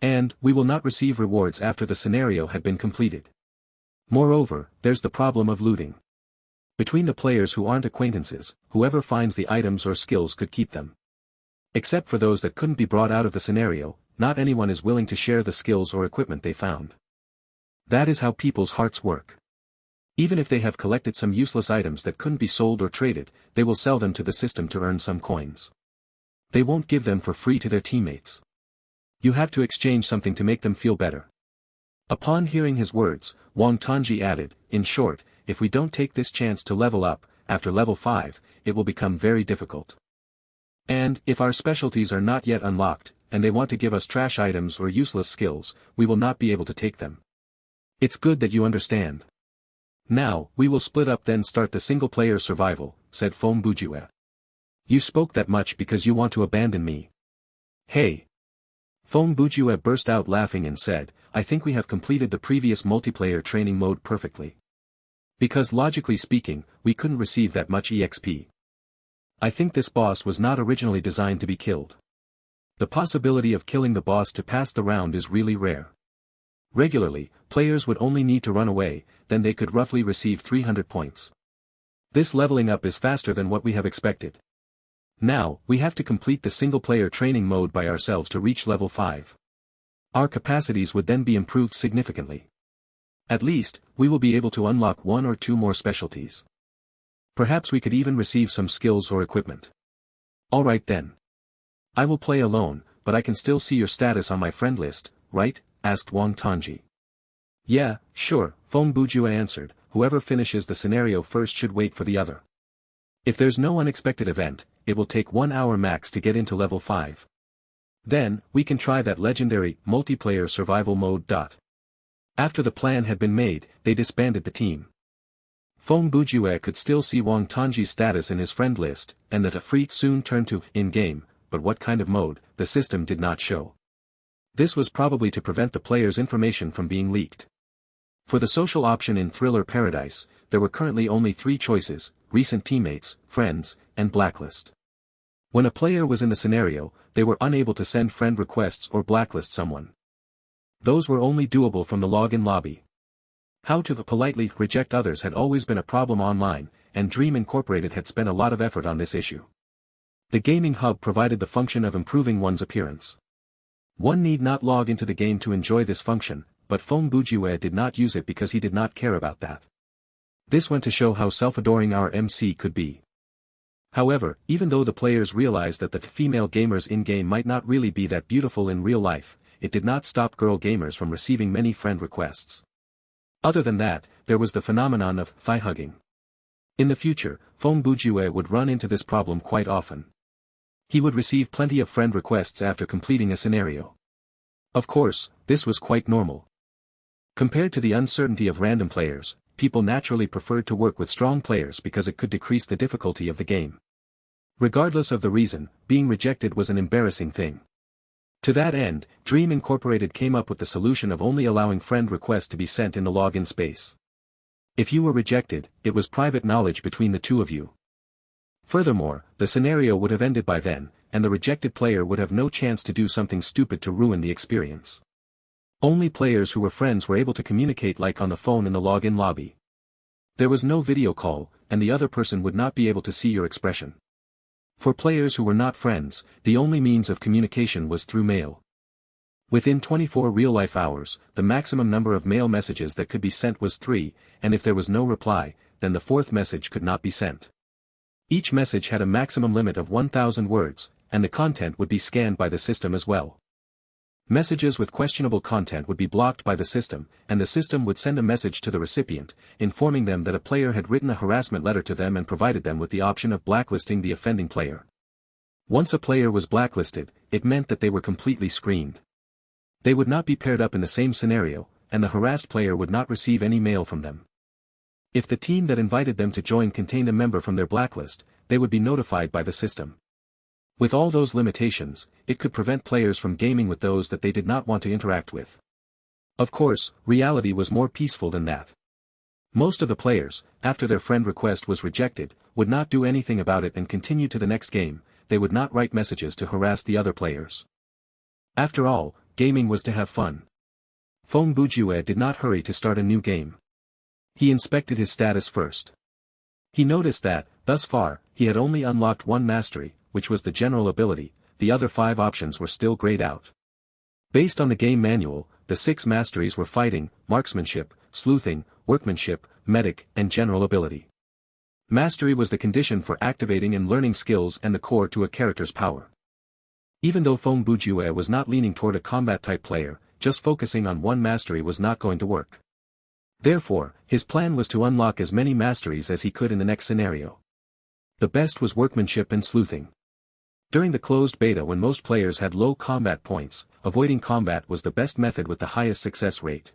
A: And, we will not receive rewards after the scenario had been completed. Moreover, there's the problem of looting. Between the players who aren't acquaintances, whoever finds the items or skills could keep them. Except for those that couldn't be brought out of the scenario, not anyone is willing to share the skills or equipment they found. That is how people's hearts work. Even if they have collected some useless items that couldn't be sold or traded, they will sell them to the system to earn some coins. They won't give them for free to their teammates. You have to exchange something to make them feel better. Upon hearing his words, Wang Tanji added, in short, if we don't take this chance to level up, after level 5, it will become very difficult. And, if our specialties are not yet unlocked, and they want to give us trash items or useless skills, we will not be able to take them. It's good that you understand. Now, we will split up then start the single-player survival, said Feng Bujue. You spoke that much because you want to abandon me. Hey! Feng Bujue burst out laughing and said, I think we have completed the previous multiplayer training mode perfectly. Because logically speaking, we couldn't receive that much EXP. I think this boss was not originally designed to be killed. The possibility of killing the boss to pass the round is really rare. Regularly, players would only need to run away, then they could roughly receive 300 points. This leveling up is faster than what we have expected. Now, we have to complete the single-player training mode by ourselves to reach level 5. Our capacities would then be improved significantly. At least, we will be able to unlock 1 or 2 more specialties. Perhaps we could even receive some skills or equipment. Alright then. I will play alone, but I can still see your status on my friend list, right? Asked Wang Tongji. Yeah, sure, Feng Bujue answered, whoever finishes the scenario first should wait for the other. If there's no unexpected event, it will take 1 hour max to get into level 5. Then, we can try that legendary, multiplayer survival mode. After the plan had been made, they disbanded the team. Feng Bujue could still see Wang Tongji's status in his friend list, and that a freak soon turned to in-game, but what kind of mode, the system did not show. This was probably to prevent the player's information from being leaked. For the social option in Thriller Paradise, there were currently only 3 choices: recent teammates, friends, and blacklist. When a player was in the scenario, they were unable to send friend requests or blacklist someone. Those were only doable from the login lobby. How to politely reject others had always been a problem online, and Dream Incorporated had spent a lot of effort on this issue. The gaming hub provided the function of improving one's appearance. One need not log into the game to enjoy this function, but Feng Bujue did not use it because he did not care about that. This went to show how self-adoring our MC could be. However, even though the players realized that the female gamers in-game might not really be that beautiful in real life, it did not stop girl gamers from receiving many friend requests. Other than that, there was the phenomenon of thigh hugging. In the future, Feng Bujue would run into this problem quite often. He would receive plenty of friend requests after completing a scenario. Of course, this was quite normal. Compared to the uncertainty of random players, people naturally preferred to work with strong players because it could decrease the difficulty of the game. Regardless of the reason, being rejected was an embarrassing thing. To that end, Dream Incorporated came up with the solution of only allowing friend requests to be sent in the login space. If you were rejected, it was private knowledge between the two of you. Furthermore, the scenario would have ended by then, and the rejected player would have no chance to do something stupid to ruin the experience. Only players who were friends were able to communicate like on the phone in the login lobby. There was no video call, and the other person would not be able to see your expression. For players who were not friends, the only means of communication was through mail. Within 24 real-life hours, the maximum number of mail messages that could be sent was 3, and if there was no reply, then the 4th message could not be sent. Each message had a maximum limit of 1,000 words, and the content would be scanned by the system as well. Messages with questionable content would be blocked by the system, and the system would send a message to the recipient, informing them that a player had written a harassment letter to them and provided them with the option of blacklisting the offending player. Once a player was blacklisted, it meant that they were completely screened. They would not be paired up in the same scenario, and the harassed player would not receive any mail from them. If the team that invited them to join contained a member from their blacklist, they would be notified by the system. With all those limitations, it could prevent players from gaming with those that they did not want to interact with. Of course, reality was more peaceful than that. Most of the players, after their friend request was rejected, would not do anything about it and continue to the next game. They would not write messages to harass the other players. After all, gaming was to have fun. Feng Bujue did not hurry to start a new game. He inspected his status first. He noticed that, thus far, he had only unlocked 1 mastery, which was the general ability. The other 5 options were still grayed out. Based on the game manual, the 6 masteries were fighting, marksmanship, sleuthing, workmanship, medic, and general ability. Mastery was the condition for activating and learning skills and the core to a character's power. Even though Feng Bujue was not leaning toward a combat-type player, just focusing on 1 mastery was not going to work. Therefore, his plan was to unlock as many masteries as he could in the next scenario. The best was workmanship and sleuthing. During the closed beta, when most players had low combat points, avoiding combat was the best method with the highest success rate.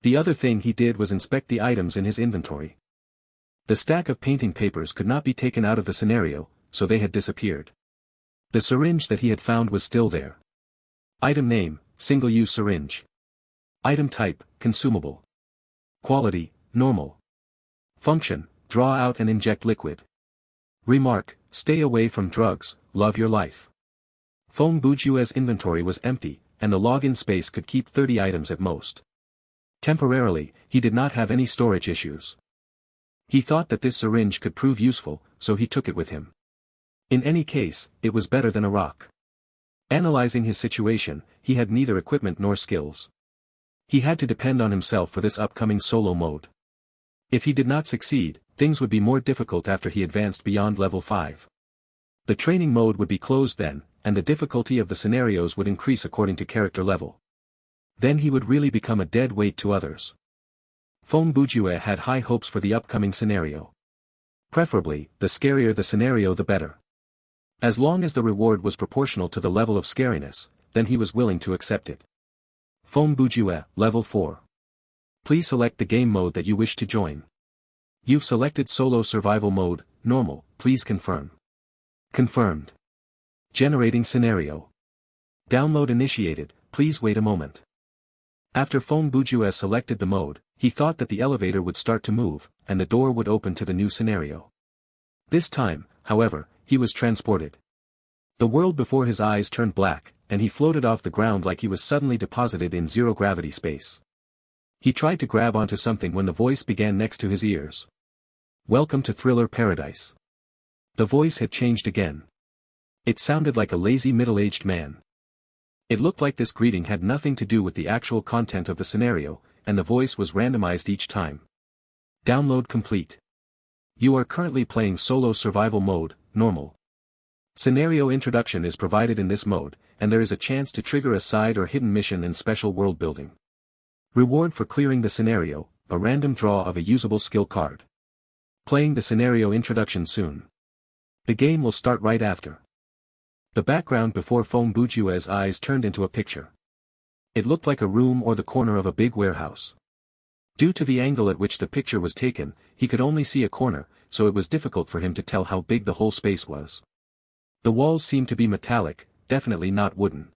A: The other thing he did was inspect the items in his inventory. The stack of painting papers could not be taken out of the scenario, so they had disappeared. The syringe that he had found was still there. Item name, single-use syringe. Item type, consumable. Quality, normal. Function, draw out and inject liquid. Remark, Stay away from drugs, love your life. Feng Bujue's inventory was empty, and the login space could keep 30 items at most. Temporarily, he did not have any storage issues. He thought that this syringe could prove useful, so he took it with him. In any case, it was better than a rock. Analyzing his situation, he had neither equipment nor skills. He had to depend on himself for this upcoming solo mode. If he did not succeed, things would be more difficult after he advanced beyond level 5. The training mode would be closed then, and the difficulty of the scenarios would increase according to character level. Then he would really become a dead weight to others. Feng Bujue had high hopes for the upcoming scenario. Preferably, the scarier the scenario the better. As long as the reward was proportional to the level of scariness, then he was willing to accept it. Feng Bujue, Level 4. Please select the game mode that you wish to join. You've selected Solo Survival Mode, Normal, please confirm. Confirmed. Generating scenario. Download initiated, please wait a moment. After Feng Bujue selected the mode, he thought that the elevator would start to move, and the door would open to the new scenario. This time, however, he was transported. The world before his eyes turned black, and he floated off the ground like he was suddenly deposited in zero-gravity space. He tried to grab onto something when the voice began next to his ears. Welcome to Thriller Paradise. The voice had changed again. It sounded like a lazy middle-aged man. It looked like this greeting had nothing to do with the actual content of the scenario, and the voice was randomized each time. Download complete. You are currently playing Solo Survival Mode, Normal. Scenario introduction is provided in this mode, and there is a chance to trigger a side or hidden mission in special world building. Reward for clearing the scenario, a random draw of a usable skill card. Playing the scenario introduction soon. The game will start right after. The background before Feng Bujue's eyes turned into a picture. It looked like a room or the corner of a big warehouse. Due to the angle at which the picture was taken, he could only see a corner, so it was difficult for him to tell how big the whole space was. The walls seemed to be metallic, definitely not wooden.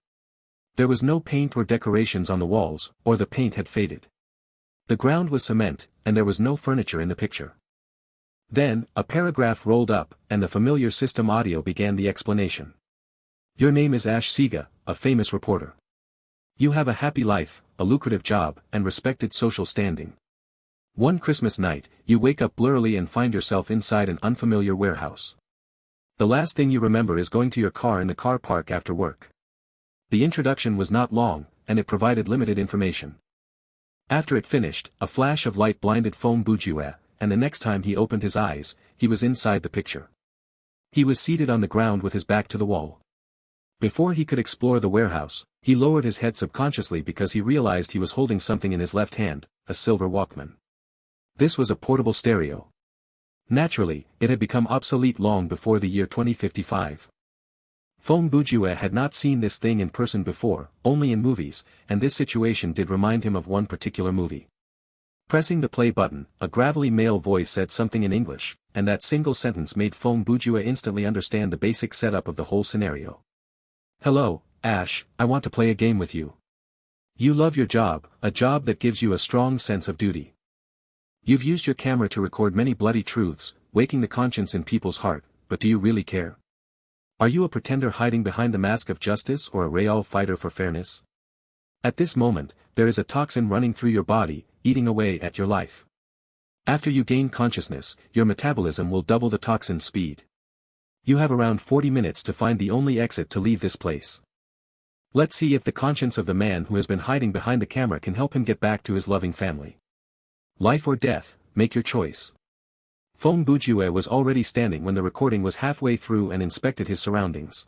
A: There was no paint or decorations on the walls, or the paint had faded. The ground was cement, and there was no furniture in the picture. Then, a paragraph rolled up, and the familiar system audio began the explanation. Your name is Ash Siga, a famous reporter. You have a happy life, a lucrative job, and respected social standing. One Christmas night, you wake up blurrily and find yourself inside an unfamiliar warehouse. The last thing you remember is going to your car in the car park after work. The introduction was not long, and it provided limited information. After it finished, a flash of light blinded Feng Bujue, and the next time he opened his eyes, he was inside the picture. He was seated on the ground with his back to the wall. Before he could explore the warehouse, he lowered his head subconsciously because he realized he was holding something in his left hand, a silver Walkman. This was a portable stereo. Naturally, it had become obsolete long before the year 2055. Feng Bujue had not seen this thing in person before, only in movies, and this situation did remind him of one particular movie. Pressing the play button, a gravelly male voice said something in English, and that single sentence made Feng Bujue instantly understand the basic setup of the whole scenario. Hello, Ash, I want to play a game with you. You love your job, a job that gives you a strong sense of duty. You've used your camera to record many bloody truths, waking the conscience in people's heart, but do you really care? Are you a pretender hiding behind the mask of justice or a real fighter for fairness? At this moment, there is a toxin running through your body, eating away at your life. After you gain consciousness, your metabolism will double the toxin speed. You have around 40 minutes to find the only exit to leave this place. Let's see if the conscience of the man who has been hiding behind the camera can help him get back to his loving family. Life or death, make your choice. Feng Bujue was already standing when the recording was halfway through and inspected his surroundings.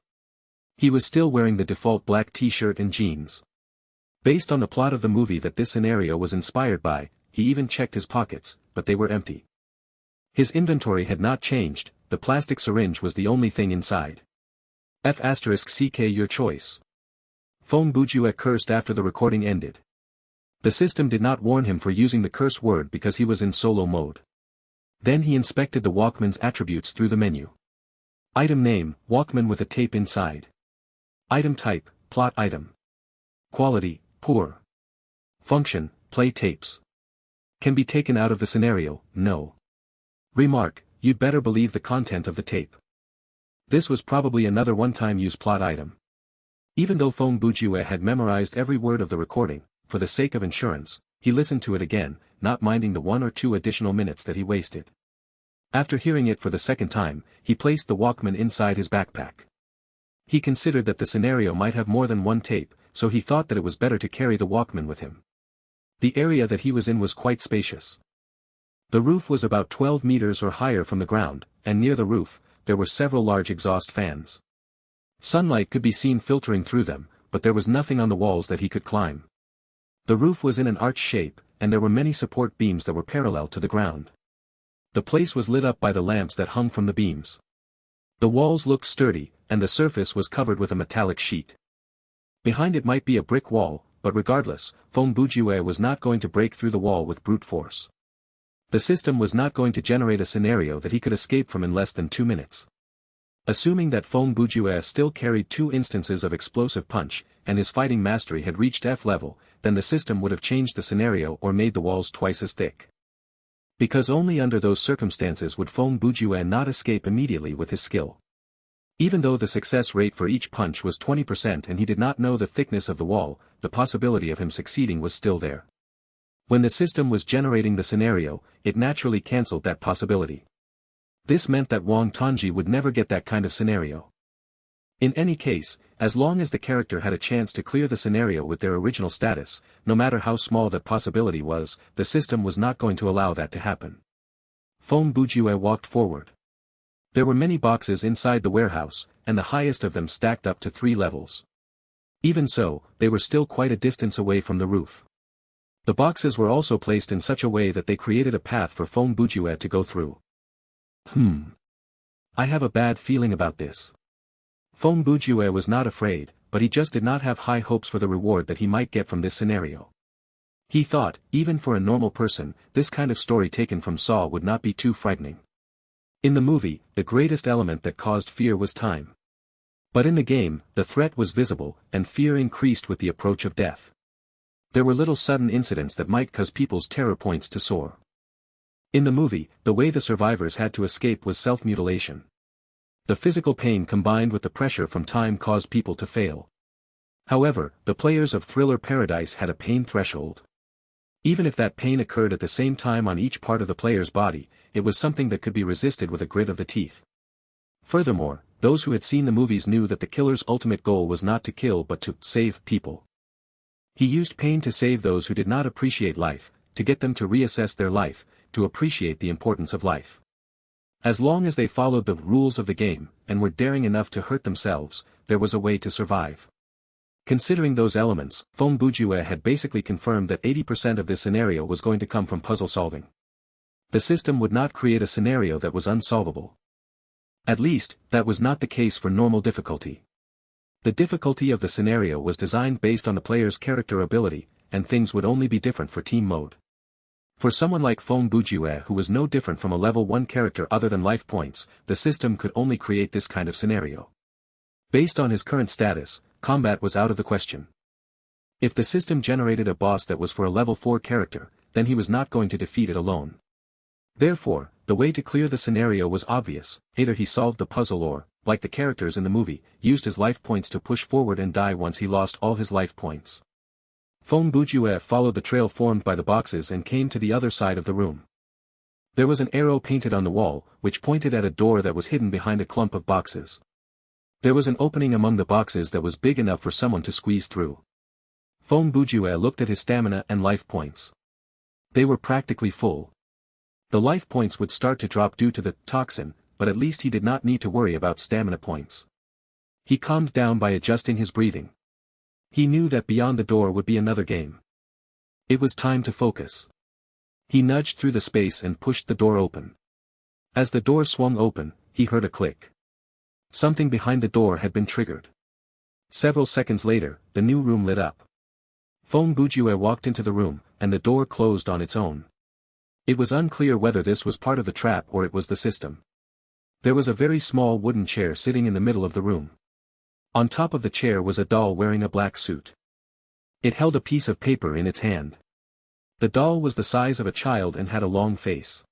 A: He was still wearing the default black t-shirt and jeans. Based on the plot of the movie that this scenario was inspired by, he even checked his pockets, but they were empty. His inventory had not changed, the plastic syringe was the only thing inside. F***ck your choice. Feng Bujue cursed after the recording ended. The system did not warn him for using the curse word because he was in solo mode. Then he inspected the Walkman's attributes through the menu. Item name, Walkman with a tape inside. Item type, plot item. Quality, poor. Function, play tapes. Can be taken out of the scenario, no. Remark, you'd better believe the content of the tape. This was probably another one-time use plot item. Even though Feng Bujue had memorized every word of the recording, for the sake of insurance, he listened to it again, not minding the 1 or 2 additional minutes that he wasted. After hearing it for the second time, he placed the Walkman inside his backpack. He considered that the scenario might have more than one tape, so he thought that it was better to carry the Walkman with him. The area that he was in was quite spacious. The roof was about 12 meters or higher from the ground, and near the roof, there were several large exhaust fans. Sunlight could be seen filtering through them, but there was nothing on the walls that he could climb. The roof was in an arch shape, and there were many support beams that were parallel to the ground. The place was lit up by the lamps that hung from the beams. The walls looked sturdy, and the surface was covered with a metallic sheet. Behind it might be a brick wall, but regardless, Feng Bujue was not going to break through the wall with brute force. The system was not going to generate a scenario that he could escape from in less than 2 minutes. Assuming that Feng Bujue still carried 2 instances of explosive punch, and his fighting mastery had reached F level, then the system would have changed the scenario or made the walls twice as thick. Because only under those circumstances would Feng Bujue not escape immediately with his skill. Even though the success rate for each punch was 20% and he did not know the thickness of the wall, the possibility of him succeeding was still there. When the system was generating the scenario, it naturally cancelled that possibility. This meant that Wang Tongji would never get that kind of scenario. In any case, as long as the character had a chance to clear the scenario with their original status, no matter how small that possibility was, the system was not going to allow that to happen. Feng Bujue walked forward. There were many boxes inside the warehouse, and the highest of them stacked up to 3 levels. Even so, they were still quite a distance away from the roof. The boxes were also placed in such a way that they created a path for Feng Bujue to go through. I have a bad feeling about this. Feng Bujue was not afraid, but he just did not have high hopes for the reward that he might get from this scenario. He thought, even for a normal person, this kind of story taken from Saw would not be too frightening. In the movie, the greatest element that caused fear was time. But in the game, the threat was visible, and fear increased with the approach of death. There were little sudden incidents that might cause people's terror points to soar. In the movie, the way the survivors had to escape was self-mutilation. The physical pain combined with the pressure from time caused people to fail. However, the players of Thriller Paradise had a pain threshold. Even if that pain occurred at the same time on each part of the player's body, it was something that could be resisted with a grit of the teeth. Furthermore, those who had seen the movies knew that the killer's ultimate goal was not to kill but to save people. He used pain to save those who did not appreciate life, to get them to reassess their life, to appreciate the importance of life. As long as they followed the rules of the game, and were daring enough to hurt themselves, there was a way to survive. Considering those elements, Feng Bujue had basically confirmed that 80% of this scenario was going to come from puzzle solving. The system would not create a scenario that was unsolvable. At least, that was not the case for normal difficulty. The difficulty of the scenario was designed based on the player's character ability, and things would only be different for team mode. For someone like Feng Bujue who was no different from a level 1 character other than life points, the system could only create this kind of scenario. Based on his current status, combat was out of the question. If the system generated a boss that was for a level 4 character, then he was not going to defeat it alone. Therefore, the way to clear the scenario was obvious: either he solved the puzzle or, like the characters in the movie, used his life points to push forward and die once he lost all his life points. Feng Bujue followed the trail formed by the boxes and came to the other side of the room. There was an arrow painted on the wall, which pointed at a door that was hidden behind a clump of boxes. There was an opening among the boxes that was big enough for someone to squeeze through. Feng Bujue looked at his stamina and life points. They were practically full. The life points would start to drop due to the toxin, but at least he did not need to worry about stamina points. He calmed down by adjusting his breathing. He knew that beyond the door would be another game. It was time to focus. He nudged through the space and pushed the door open. As the door swung open, he heard a click. Something behind the door had been triggered. Several seconds later, the new room lit up. Feng Bujue walked into the room, and the door closed on its own. It was unclear whether this was part of the trap or it was the system. There was a very small wooden chair sitting in the middle of the room. On top of the chair was a doll wearing a black suit. It held a piece of paper in its hand. The doll was the size of a child and had a long face.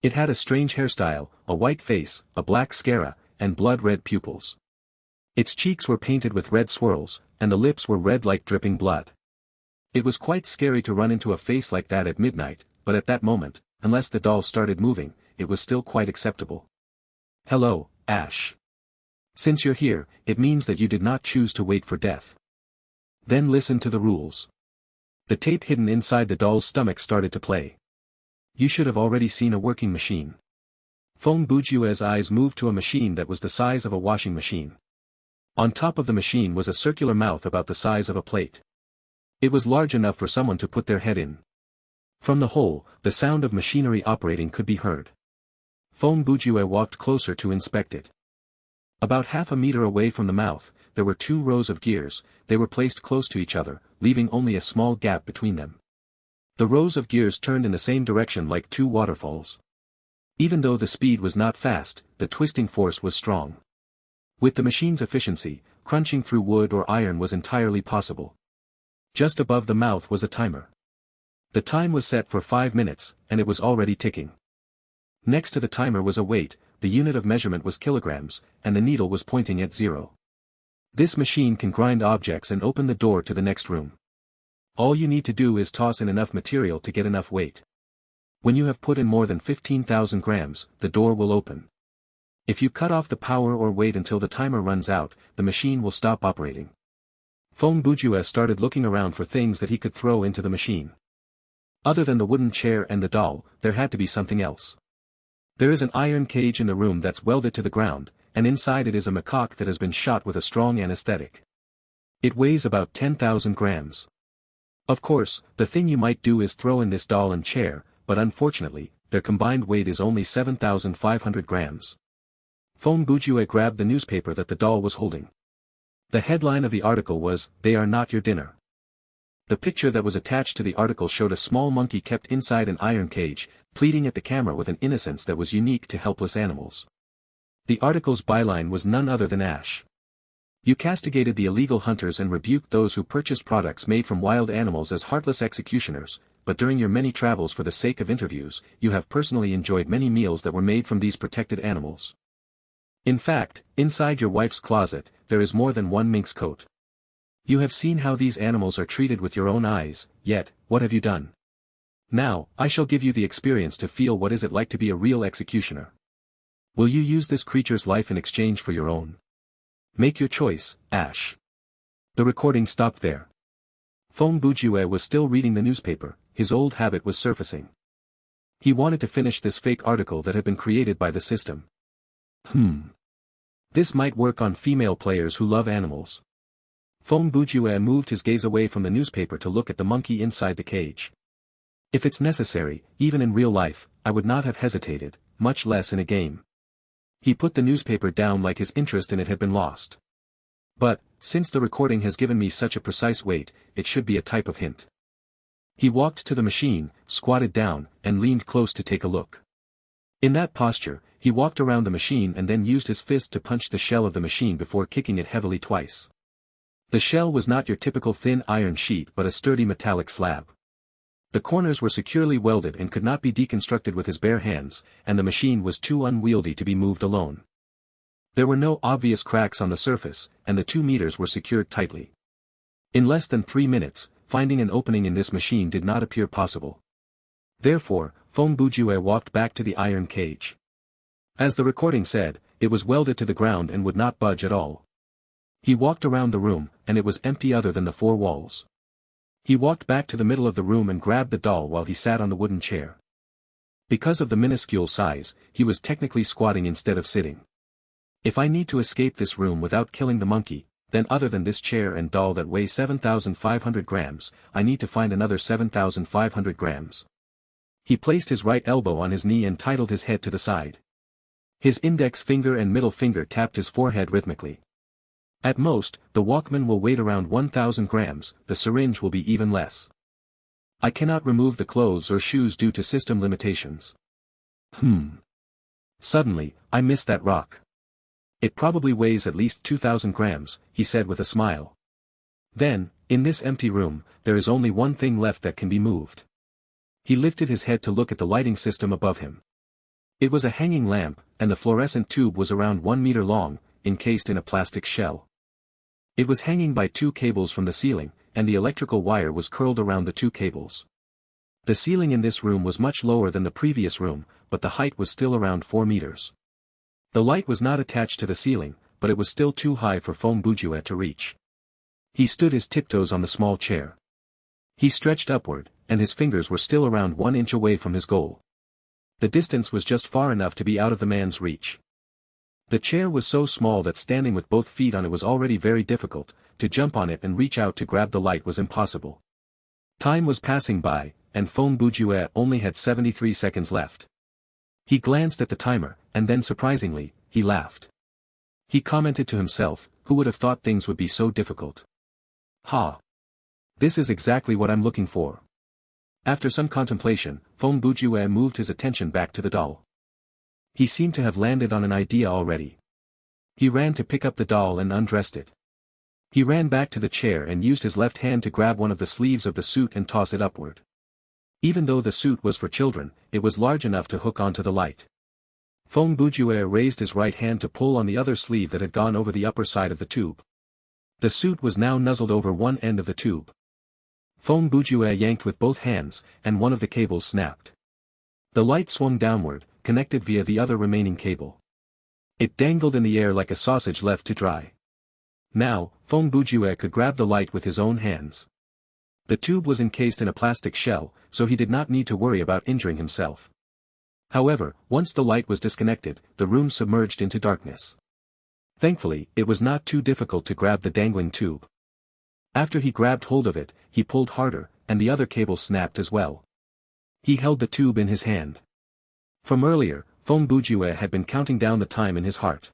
A: It had a strange hairstyle, a white face, a black scara, and blood-red pupils. Its cheeks were painted with red swirls, and the lips were red like dripping blood. It was quite scary to run into a face like that at midnight, but at that moment, unless the doll started moving, it was still quite acceptable. "Hello, Ash. Since you're here, it means that you did not choose to wait for death. Then listen to the rules." The tape hidden inside the doll's stomach started to play. "You should have already seen a working machine." Feng Bujue's eyes moved to a machine that was the size of a washing machine. On top of the machine was a circular mouth about the size of a plate. It was large enough for someone to put their head in. From the hole, the sound of machinery operating could be heard. Feng Bujue walked closer to inspect it. About half a meter away from the mouth, there were 2 rows of gears. They were placed close to each other, leaving only a small gap between them. The rows of gears turned in the same direction like 2 waterfalls. Even though the speed was not fast, the twisting force was strong. With the machine's efficiency, crunching through wood or iron was entirely possible. Just above the mouth was a timer. The time was set for 5 minutes, and it was already ticking. Next to the timer was a weight, the unit of measurement was kilograms, and the needle was pointing at 0. This machine can grind objects and open the door to the next room. All you need to do is toss in enough material to get enough weight. When you have put in more than 15,000 grams, the door will open. If you cut off the power or wait until the timer runs out, the machine will stop operating. Feng Bujue started looking around for things that he could throw into the machine. Other than the wooden chair and the doll, there had to be something else. There is an iron cage in the room that's welded to the ground, and inside it is a macaque that has been shot with a strong anesthetic. It weighs about 10,000 grams. Of course, the thing you might do is throw in this doll and chair, but unfortunately, their combined weight is only 7,500 grams. Feng Bujue grabbed the newspaper that the doll was holding. The headline of the article was, "They are not your dinner." The picture that was attached to the article showed a small monkey kept inside an iron cage, pleading at the camera with an innocence that was unique to helpless animals. The article's byline was none other than Ash. "You castigated the illegal hunters and rebuked those who purchased products made from wild animals as heartless executioners, but during your many travels for the sake of interviews, you have personally enjoyed many meals that were made from these protected animals. In fact, inside your wife's closet, there is more than one minx coat. You have seen how these animals are treated with your own eyes, yet, what have you done? Now, I shall give you the experience to feel what is it like to be a real executioner. Will you use this creature's life in exchange for your own? Make your choice, Ash." The recording stopped there. Feng Bujue was still reading the newspaper, his old habit was surfacing. He wanted to finish this fake article that had been created by the system. This might work on female players who love animals. Feng Bujue moved his gaze away from the newspaper to look at the monkey inside the cage. If it's necessary, even in real life, I would not have hesitated, much less in a game. He put the newspaper down like his interest in it had been lost. But, since the recording has given me such a precise weight, it should be a type of hint. He walked to the machine, squatted down, and leaned close to take a look. In that posture, he walked around the machine and then used his fist to punch the shell of the machine before kicking it heavily twice. The shell was not your typical thin iron sheet but a sturdy metallic slab. The corners were securely welded and could not be deconstructed with his bare hands, and the machine was too unwieldy to be moved alone. There were no obvious cracks on the surface, and the 2 meters were secured tightly. In less than 3 minutes, finding an opening in this machine did not appear possible. Therefore, Feng Bujue walked back to the iron cage. As the recording said, it was welded to the ground and would not budge at all. He walked around the room, and it was empty other than the 4 walls. He walked back to the middle of the room and grabbed the doll while he sat on the wooden chair. Because of the minuscule size, he was technically squatting instead of sitting. If I need to escape this room without killing the monkey, then other than this chair and doll that weigh 7,500 grams, I need to find another 7,500 grams. He placed his right elbow on his knee and titled his head to the side. His index finger and middle finger tapped his forehead rhythmically. At most, the Walkman will weigh around 1,000 grams, the syringe will be even less. I cannot remove the clothes or shoes due to system limitations. Suddenly, I missed that rock. It probably weighs at least 2,000 grams, he said with a smile. Then, in this empty room, there is only one thing left that can be moved. He lifted his head to look at the lighting system above him. It was a hanging lamp, and the fluorescent tube was around 1 meter long, encased in a plastic shell. It was hanging by 2 cables from the ceiling, and the electrical wire was curled around the 2 cables. The ceiling in this room was much lower than the previous room, but the height was still around 4 meters. The light was not attached to the ceiling, but it was still too high for Feng Bujue to reach. He stood his tiptoes on the small chair. He stretched upward, and his fingers were still around 1 inch away from his goal. The distance was just far enough to be out of the man's reach. The chair was so small that standing with both feet on it was already very difficult. To jump on it and reach out to grab the light was impossible. Time was passing by, and Feng Bujue only had 73 seconds left. He glanced at the timer, and then surprisingly, he laughed. He commented to himself, who would have thought things would be so difficult? Ha! This is exactly what I'm looking for. After some contemplation, Feng Bujue moved his attention back to the doll. He seemed to have landed on an idea already. He ran to pick up the doll and undressed it. He ran back to the chair and used his left hand to grab one of the sleeves of the suit and toss it upward. Even though the suit was for children, it was large enough to hook onto the light. Feng Bujue raised his right hand to pull on the other sleeve that had gone over the upper side of the tube. The suit was now nuzzled over one end of the tube. Feng Bujue yanked with both hands, and one of the cables snapped. The light swung downward, connected via the other remaining cable. It dangled in the air like a sausage left to dry. Now, Feng Bujue could grab the light with his own hands. The tube was encased in a plastic shell, so he did not need to worry about injuring himself. However, once the light was disconnected, the room submerged into darkness. Thankfully, it was not too difficult to grab the dangling tube. After he grabbed hold of it, he pulled harder, and the other cable snapped as well. He held the tube in his hand. From earlier, Feng Bujue had been counting down the time in his heart.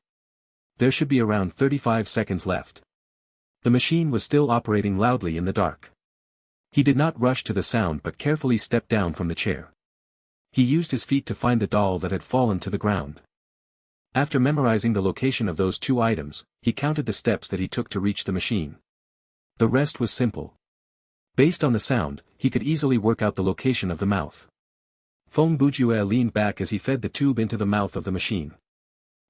A: There should be around 35 seconds left. The machine was still operating loudly in the dark. He did not rush to the sound but carefully stepped down from the chair. He used his feet to find the doll that had fallen to the ground. After memorizing the location of those 2 items, he counted the steps that he took to reach the machine. The rest was simple. Based on the sound, he could easily work out the location of the mouth. Feng Bujue leaned back as he fed the tube into the mouth of the machine.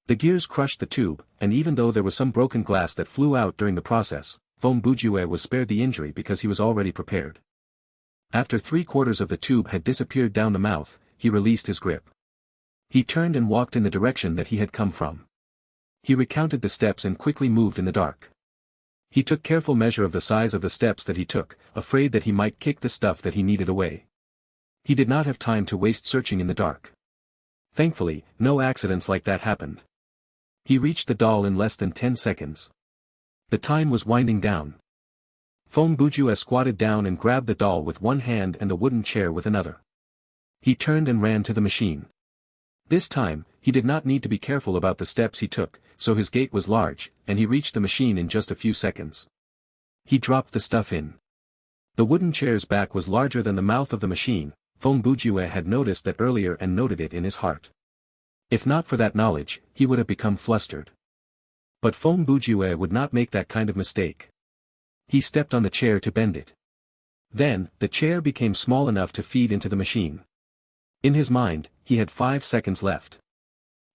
A: The gears crushed the tube, and even though there was some broken glass that flew out during the process, Feng Bujue was spared the injury because he was already prepared. After 3/4 of the tube had disappeared down the mouth, he released his grip. He turned and walked in the direction that he had come from. He recounted the steps and quickly moved in the dark. He took careful measure of the size of the steps that he took, afraid that he might kick the stuff that he needed away. He did not have time to waste searching in the dark. Thankfully, no accidents like that happened. He reached the doll in less than 10 seconds. The time was winding down. Feng Bujue squatted down and grabbed the doll with one hand and a wooden chair with another. He turned and ran to the machine. This time, he did not need to be careful about the steps he took, so his gait was large, and he reached the machine in just a few seconds. He dropped the stuff in. The wooden chair's back was larger than the mouth of the machine. Feng Bujue had noticed that earlier and noted it in his heart. If not for that knowledge, he would have become flustered. But Feng Bujue would not make that kind of mistake. He stepped on the chair to bend it. Then, the chair became small enough to feed into the machine. In his mind, he had 5 seconds left.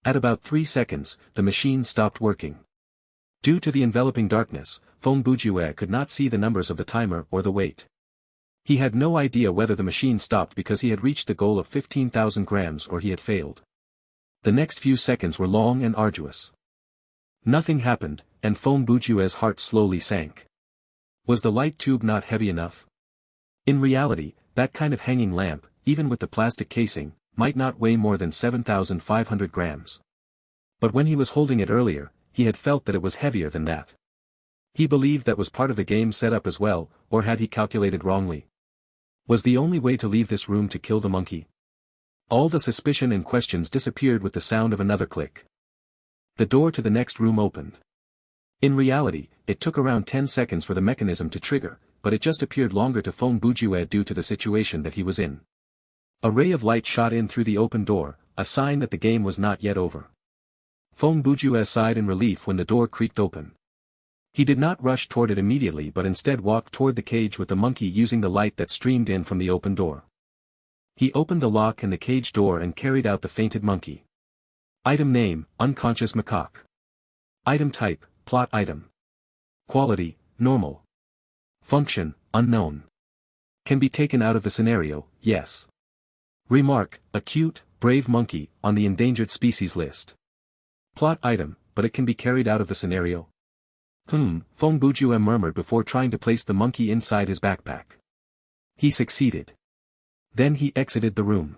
A: At about 3 seconds, the machine stopped working. Due to the enveloping darkness, Feng Bujue could not see the numbers of the timer or the weight. He had no idea whether the machine stopped because he had reached the goal of 15,000 grams or he had failed. The next few seconds were long and arduous. Nothing happened, and Feng Bujue's heart slowly sank. Was the light tube not heavy enough? In reality, that kind of hanging lamp, even with the plastic casing, might not weigh more than 7,500 grams. But when he was holding it earlier, he had felt that it was heavier than that. He believed that was part of the game setup as well, or had he calculated wrongly? Was the only way to leave this room to kill the monkey? All the suspicion and questions disappeared with the sound of another click. The door to the next room opened. In reality, it took around 10 seconds for the mechanism to trigger, but it just appeared longer to Feng Bujue due to the situation that he was in. A ray of light shot in through the open door, a sign that the game was not yet over. Feng Bujue sighed in relief when the door creaked open. He did not rush toward it immediately but instead walked toward the cage with the monkey using the light that streamed in from the open door. He opened the lock in the cage door and carried out the fainted monkey. Item name, unconscious macaque. Item type, plot item. Quality, normal. Function, unknown. Can be taken out of the scenario, yes. Remark, a cute, brave monkey, on the endangered species list. Plot item, but it can be carried out of the scenario. Feng Bujue murmured before trying to place the monkey inside his backpack. He succeeded. Then he exited the room.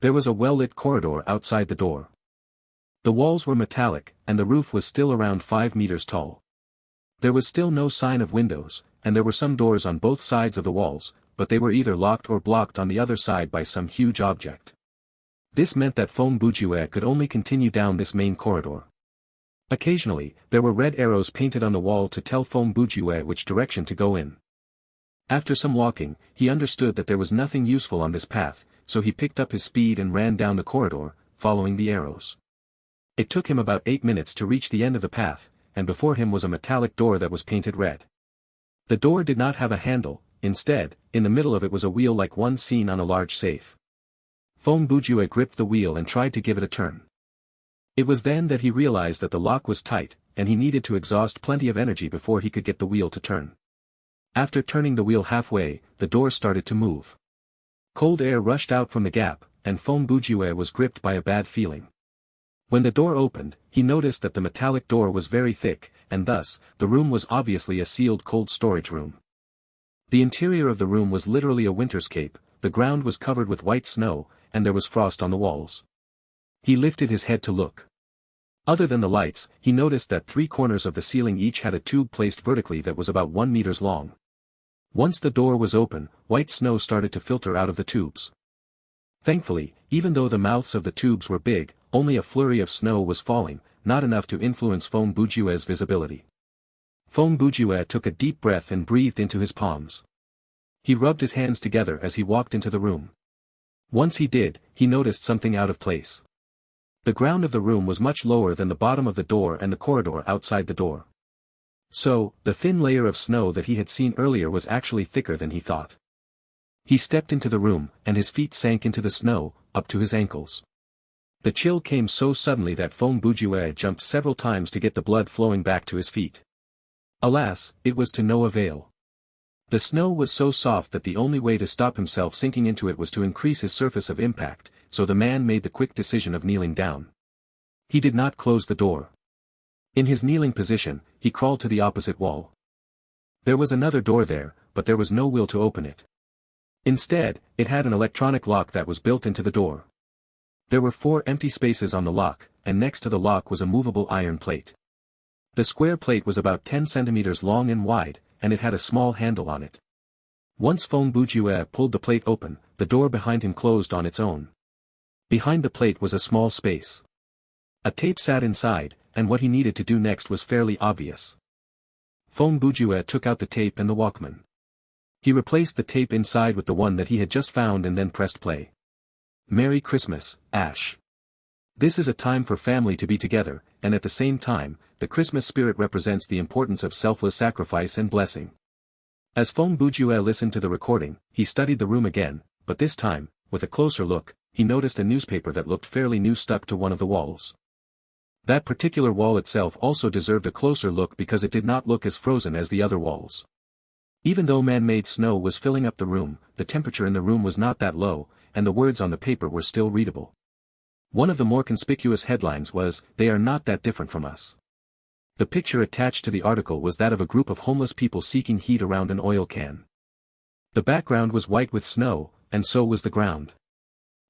A: There was a well-lit corridor outside the door. The walls were metallic, and the roof was still around 5 meters tall. There was still no sign of windows, and there were some doors on both sides of the walls, but they were either locked or blocked on the other side by some huge object. This meant that Feng Bujue could only continue down this main corridor. Occasionally, there were red arrows painted on the wall to tell Feng Bujue which direction to go in. After some walking, he understood that there was nothing useful on this path, so he picked up his speed and ran down the corridor, following the arrows. It took him about 8 minutes to reach the end of the path, and before him was a metallic door that was painted red. The door did not have a handle, instead, in the middle of it was a wheel like one seen on a large safe. Feng Bujue gripped the wheel and tried to give it a turn. It was then that he realized that the lock was tight, and he needed to exhaust plenty of energy before he could get the wheel to turn. After turning the wheel halfway, the door started to move. Cold air rushed out from the gap, and Feng Bujue was gripped by a bad feeling. When the door opened, he noticed that the metallic door was very thick, and thus, the room was obviously a sealed cold storage room. The interior of the room was literally a winterscape, the ground was covered with white snow, and there was frost on the walls. He lifted his head to look. Other than the lights, he noticed that 3 corners of the ceiling each had a tube placed vertically that was about 1 meter long. Once the door was open, white snow started to filter out of the tubes. Thankfully, even though the mouths of the tubes were big, only a flurry of snow was falling, not enough to influence Feng Bujue's visibility. Feng Bujue took a deep breath and breathed into his palms. He rubbed his hands together as he walked into the room. Once he did, he noticed something out of place. The ground of the room was much lower than the bottom of the door and the corridor outside the door. So, the thin layer of snow that he had seen earlier was actually thicker than he thought. He stepped into the room, and his feet sank into the snow, up to his ankles. The chill came so suddenly that Feng Bujue jumped several times to get the blood flowing back to his feet. Alas, it was to no avail. The snow was so soft that the only way to stop himself sinking into it was to increase his surface of impact, so the man made the quick decision of kneeling down. He did not close the door. In his kneeling position, he crawled to the opposite wall. There was another door there, but there was no will to open it. Instead, it had an electronic lock that was built into the door. There were 4 empty spaces on the lock, and next to the lock was a movable iron plate. The square plate was about 10 centimeters long and wide, and it had a small handle on it. Once Feng Bujue pulled the plate open, the door behind him closed on its own. Behind the plate was a small space. A tape sat inside, and what he needed to do next was fairly obvious. Feng Bujue took out the tape and the Walkman. He replaced the tape inside with the one that he had just found and then pressed play. Merry Christmas, Ash. This is a time for family to be together, and at the same time, the Christmas spirit represents the importance of selfless sacrifice and blessing. As Feng Bujue listened to the recording, he studied the room again, but this time, with a closer look, he noticed a newspaper that looked fairly new stuck to one of the walls. That particular wall itself also deserved a closer look because it did not look as frozen as the other walls. Even though man-made snow was filling up the room, the temperature in the room was not that low, and the words on the paper were still readable. One of the more conspicuous headlines was, "They are not that different from us." The picture attached to the article was that of a group of homeless people seeking heat around an oil can. The background was white with snow, and so was the ground.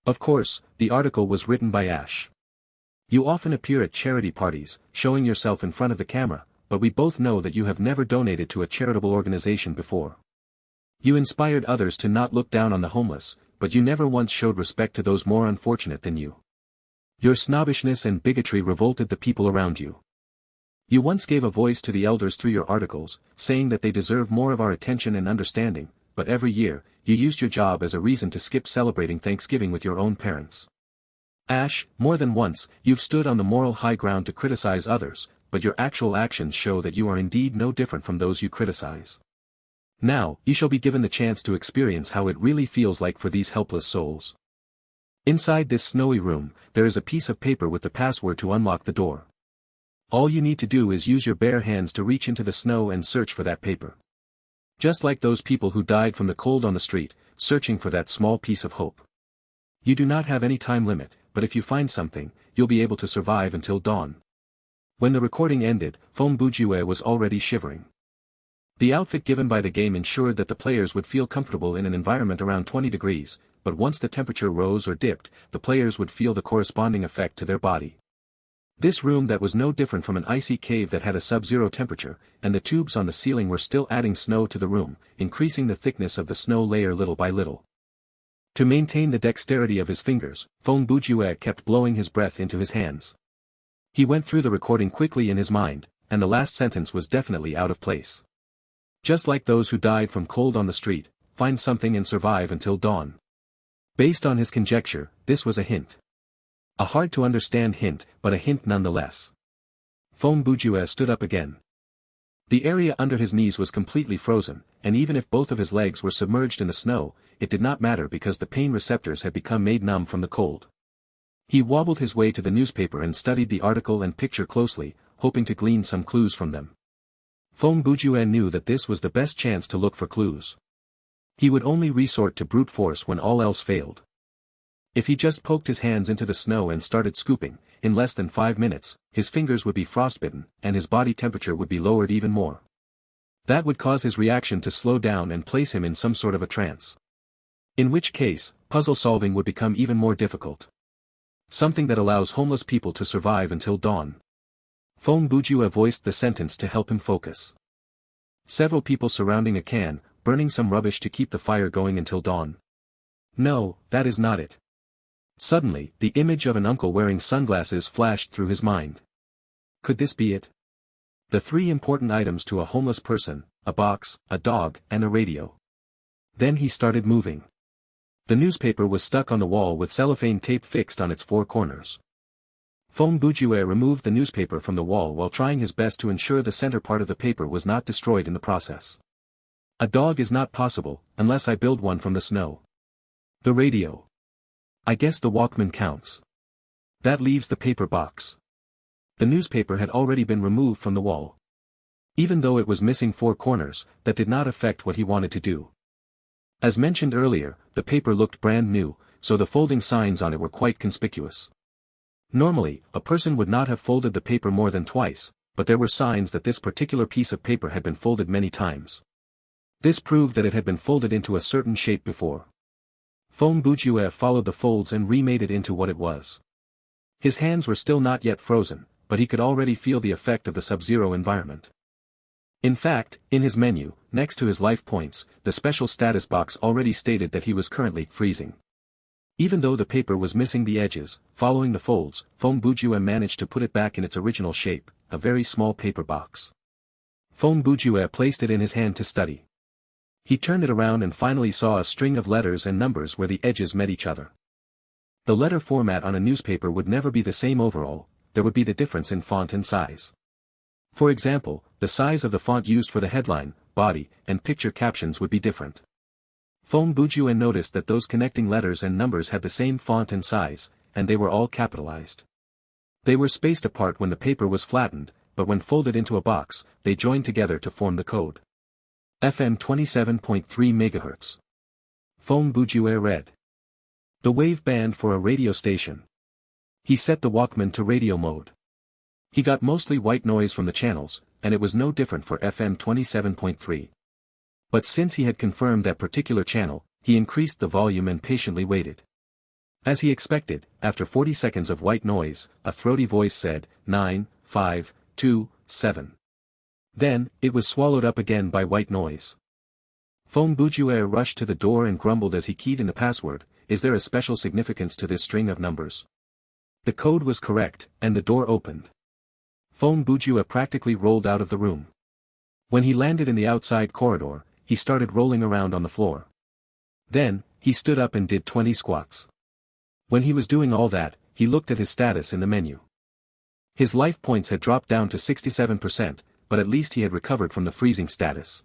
A: Of course, the article was written by Ash. You often appear at charity parties, showing yourself in front of the camera, but we both know that you have never donated to a charitable organization before. You inspired others to not look down on the homeless, but you never once showed respect to those more unfortunate than you. Your snobbishness and bigotry revolted the people around you. You once gave a voice to the elders through your articles, saying that they deserve more of our attention and understanding, but every year, you used your job as a reason to skip celebrating Thanksgiving with your own parents. Ash, more than once, you've stood on the moral high ground to criticize others, but your actual actions show that you are indeed no different from those you criticize. Now, you shall be given the chance to experience how it really feels like for these helpless souls. Inside this snowy room, there is a piece of paper with the password to unlock the door. All you need to do is use your bare hands to reach into the snow and search for that paper. Just like those people who died from the cold on the street, searching for that small piece of hope. You do not have any time limit, but if you find something, you'll be able to survive until dawn. When the recording ended, Phong Bujue was already shivering. The outfit given by the game ensured that the players would feel comfortable in an environment around 20 degrees, but once the temperature rose or dipped, the players would feel the corresponding effect to their body. This room that was no different from an icy cave that had a sub-zero temperature, and the tubes on the ceiling were still adding snow to the room, increasing the thickness of the snow layer little by little. To maintain the dexterity of his fingers, Phong Bujue kept blowing his breath into his hands. He went through the recording quickly in his mind, and the last sentence was definitely out of place. Just like those who died from cold on the street, find something and survive until dawn. Based on his conjecture, this was a hint. A hard-to-understand hint, but a hint nonetheless. Phong Bujue stood up again. The area under his knees was completely frozen, and even if both of his legs were submerged in the snow, it did not matter because the pain receptors had become made numb from the cold. He wobbled his way to the newspaper and studied the article and picture closely, hoping to glean some clues from them. Phong Bujue knew that this was the best chance to look for clues. He would only resort to brute force when all else failed. If he just poked his hands into the snow and started scooping, in less than 5 minutes, his fingers would be frostbitten, and his body temperature would be lowered even more. That would cause his reaction to slow down and place him in some sort of a trance. In which case, puzzle solving would become even more difficult. Something that allows homeless people to survive until dawn. Phong Bujue voiced the sentence to help him focus. Several people surrounding a can, burning some rubbish to keep the fire going until dawn. No, that is not it. Suddenly, the image of an uncle wearing sunglasses flashed through his mind. Could this be it? The 3 important items to a homeless person, a box, a dog, and a radio. Then he started moving. The newspaper was stuck on the wall with cellophane tape fixed on its 4 corners. Phong Bujue removed the newspaper from the wall while trying his best to ensure the center part of the paper was not destroyed in the process. A dog is not possible, unless I build one from the snow. The radio. I guess the Walkman counts. That leaves the paper box. The newspaper had already been removed from the wall. Even though it was missing 4 corners, that did not affect what he wanted to do. As mentioned earlier, the paper looked brand new, so the folding signs on it were quite conspicuous. Normally, a person would not have folded the paper more than twice, but there were signs that this particular piece of paper had been folded many times. This proved that it had been folded into a certain shape before. Phong Bujue followed the folds and remade it into what it was. His hands were still not yet frozen, but he could already feel the effect of the sub-zero environment. In fact, in his menu, next to his life points, the special status box already stated that he was currently freezing. Even though the paper was missing the edges, following the folds, Phong Bujue managed to put it back in its original shape, a very small paper box. Phong Bujue placed it in his hand to study. He turned it around and finally saw a string of letters and numbers where the edges met each other. The letter format on a newspaper would never be the same overall, there would be the difference in font and size. For example, the size of the font used for the headline, body, and picture captions would be different. Phong Bujue noticed that those connecting letters and numbers had the same font and size, and they were all capitalized. They were spaced apart when the paper was flattened, but when folded into a box, they joined together to form the code. FM 27.3 MHz. Phong Bujue read. The wave band for a radio station. He set the Walkman to radio mode. He got mostly white noise from the channels, and it was no different for FM 27.3. But since he had confirmed that particular channel, he increased the volume and patiently waited. As he expected, after 40 seconds of white noise, a throaty voice said, 9, 5, 2, 7. Then, it was swallowed up again by white noise. Phong Bujue rushed to the door and grumbled as he keyed in the password, is there a special significance to this string of numbers? The code was correct, and the door opened. Phong Bujue practically rolled out of the room. When he landed in the outside corridor, he started rolling around on the floor. Then, he stood up and did 20 squats. When he was doing all that, he looked at his status in the menu. His life points had dropped down to 67%, but at least he had recovered from the freezing status.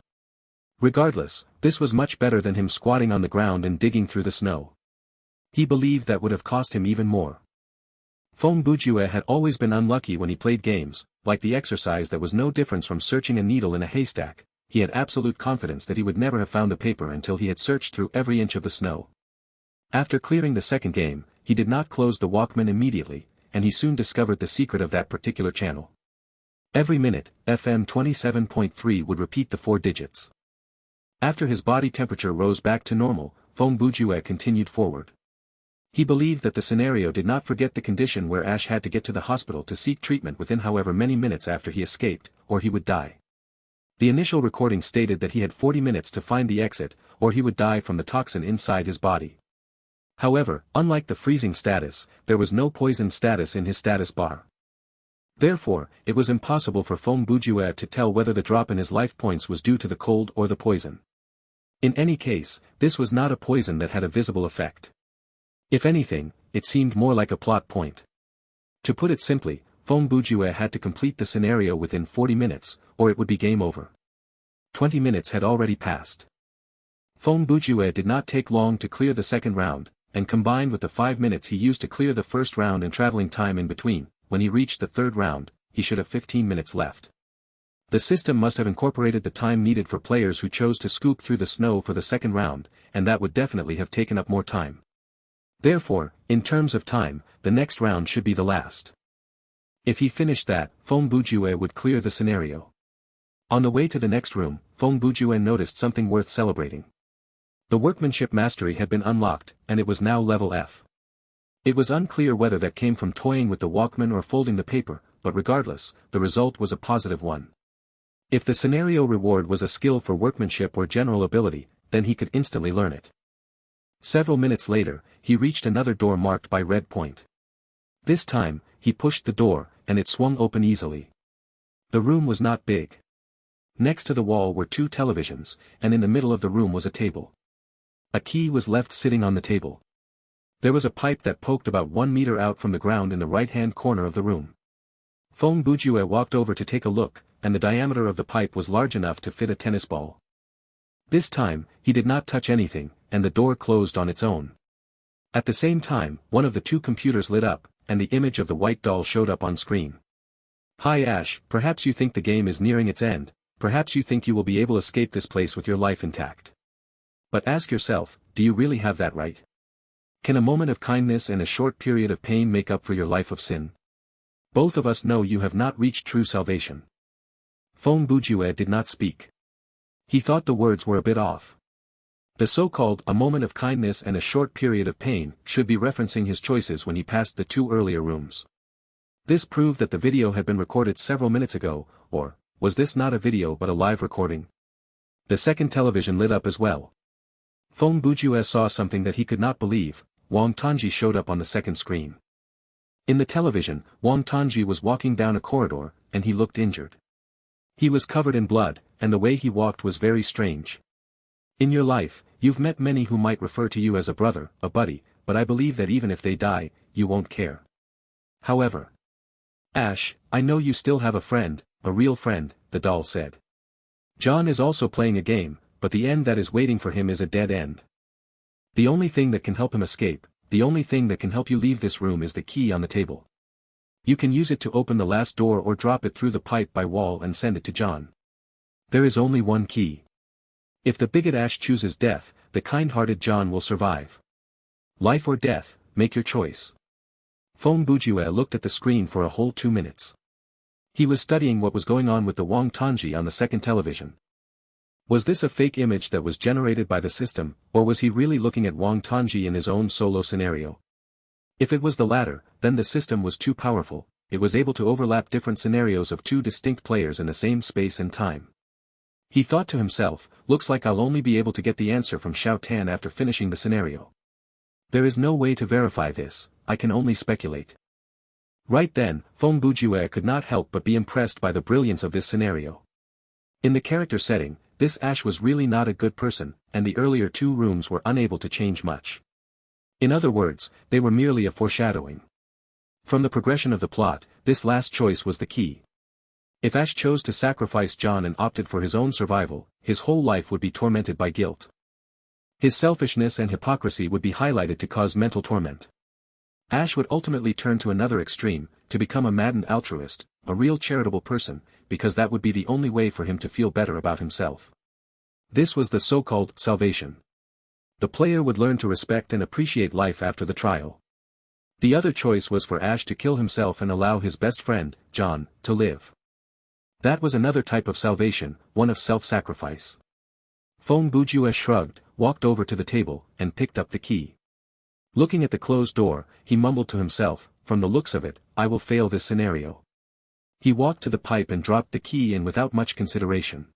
A: Regardless, this was much better than him squatting on the ground and digging through the snow. He believed that would have cost him even more. Feng Bujue had always been unlucky when he played games, like the exercise that was no difference from searching a needle in a haystack. He had absolute confidence that he would never have found the paper until he had searched through every inch of the snow. After clearing the second game, he did not close the Walkman immediately, and he soon discovered the secret of that particular channel. Every minute, FM 27.3 would repeat the 4 digits. After his body temperature rose back to normal, Feng Bujue continued forward. He believed that the scenario did not forget the condition where Ash had to get to the hospital to seek treatment within however many minutes after he escaped, or he would die. The initial recording stated that he had 40 minutes to find the exit, or he would die from the toxin inside his body. However, unlike the freezing status, there was no poison status in his status bar. Therefore, it was impossible for Feng Bujue to tell whether the drop in his life points was due to the cold or the poison. In any case, this was not a poison that had a visible effect. If anything, it seemed more like a plot point. To put it simply, Feng Bujue had to complete the scenario within 40 minutes, or it would be game over. 20 minutes had already passed. Feng Bujue did not take long to clear the second round, and combined with the 5 minutes he used to clear the first round and traveling time in between, when he reached the third round, he should have 15 minutes left. The system must have incorporated the time needed for players who chose to scoop through the snow for the second round, and that would definitely have taken up more time. Therefore, in terms of time, the next round should be the last. If he finished that, Feng Bujue would clear the scenario. On the way to the next room, Feng Bujue noticed something worth celebrating. The workmanship mastery had been unlocked, and it was now level F. It was unclear whether that came from toying with the Walkman or folding the paper, but regardless, the result was a positive one. If the scenario reward was a skill for workmanship or general ability, then he could instantly learn it. Several minutes later, he reached another door marked by red point. This time, he pushed the door, and it swung open easily. The room was not big. Next to the wall were 2 televisions, and in the middle of the room was a table. A key was left sitting on the table. There was a pipe that poked about 1 meter out from the ground in the right-hand corner of the room. Feng Bujue walked over to take a look, and the diameter of the pipe was large enough to fit a tennis ball. This time, he did not touch anything, and the door closed on its own. At the same time, one of the 2 computers lit up, and the image of the white doll showed up on screen. "Hi Ash, perhaps you think the game is nearing its end, perhaps you think you will be able to escape this place with your life intact. But ask yourself, do you really have that right? Can a moment of kindness and a short period of pain make up for your life of sin? Both of us know you have not reached true salvation." Feng Bujue did not speak. He thought the words were a bit off. The so-called "a moment of kindness and a short period of pain" should be referencing his choices when he passed the 2 earlier rooms. This proved that the video had been recorded several minutes ago, or, was this not a video but a live recording? The second television lit up as well. Feng Bujue saw something that he could not believe. Wang Tongji showed up on the second screen. In the television, Wang Tongji was walking down a corridor, and he looked injured. He was covered in blood, and the way he walked was very strange. In your life, you've met many who might refer to you as a brother, a buddy, but I believe that even if they die, you won't care. However, Ash, I know you still have a friend, a real friend, the doll said. John is also playing a game, but the end that is waiting for him is a dead end. The only thing that can help him escape, the only thing that can help you leave this room is the key on the table. You can use it to open the last door or drop it through the pipe by wall and send it to John. There is only one key. If the bigot Ash chooses death, the kind-hearted John will survive. Life or death, make your choice. Feng Bujue looked at the screen for a whole 2 minutes. He was studying what was going on with the Wang Tongji on the second television. Was this a fake image that was generated by the system, or was he really looking at Wang Tongji in his own solo scenario? If it was the latter, then the system was too powerful. It was able to overlap different scenarios of 2 distinct players in the same space and time. He thought to himself, looks like I'll only be able to get the answer from Xiao Tan after finishing the scenario. There is no way to verify this, I can only speculate. Right then, Feng Bujue could not help but be impressed by the brilliance of this scenario. In the character setting, this Ash was really not a good person, and the earlier 2 rooms were unable to change much. In other words, they were merely a foreshadowing. From the progression of the plot, this last choice was the key. If Ash chose to sacrifice John and opted for his own survival, his whole life would be tormented by guilt. His selfishness and hypocrisy would be highlighted to cause mental torment. Ash would ultimately turn to another extreme, to become a maddened altruist, a real charitable person, because that would be the only way for him to feel better about himself. This was the so-called salvation. The player would learn to respect and appreciate life after the trial. The other choice was for Ash to kill himself and allow his best friend, John, to live. That was another type of salvation, one of self-sacrifice. Fong Bujue shrugged, walked over to the table, and picked up the key. Looking at the closed door, he mumbled to himself, from the looks of it, I will fail this scenario. He walked to the pipe and dropped the key in without much consideration.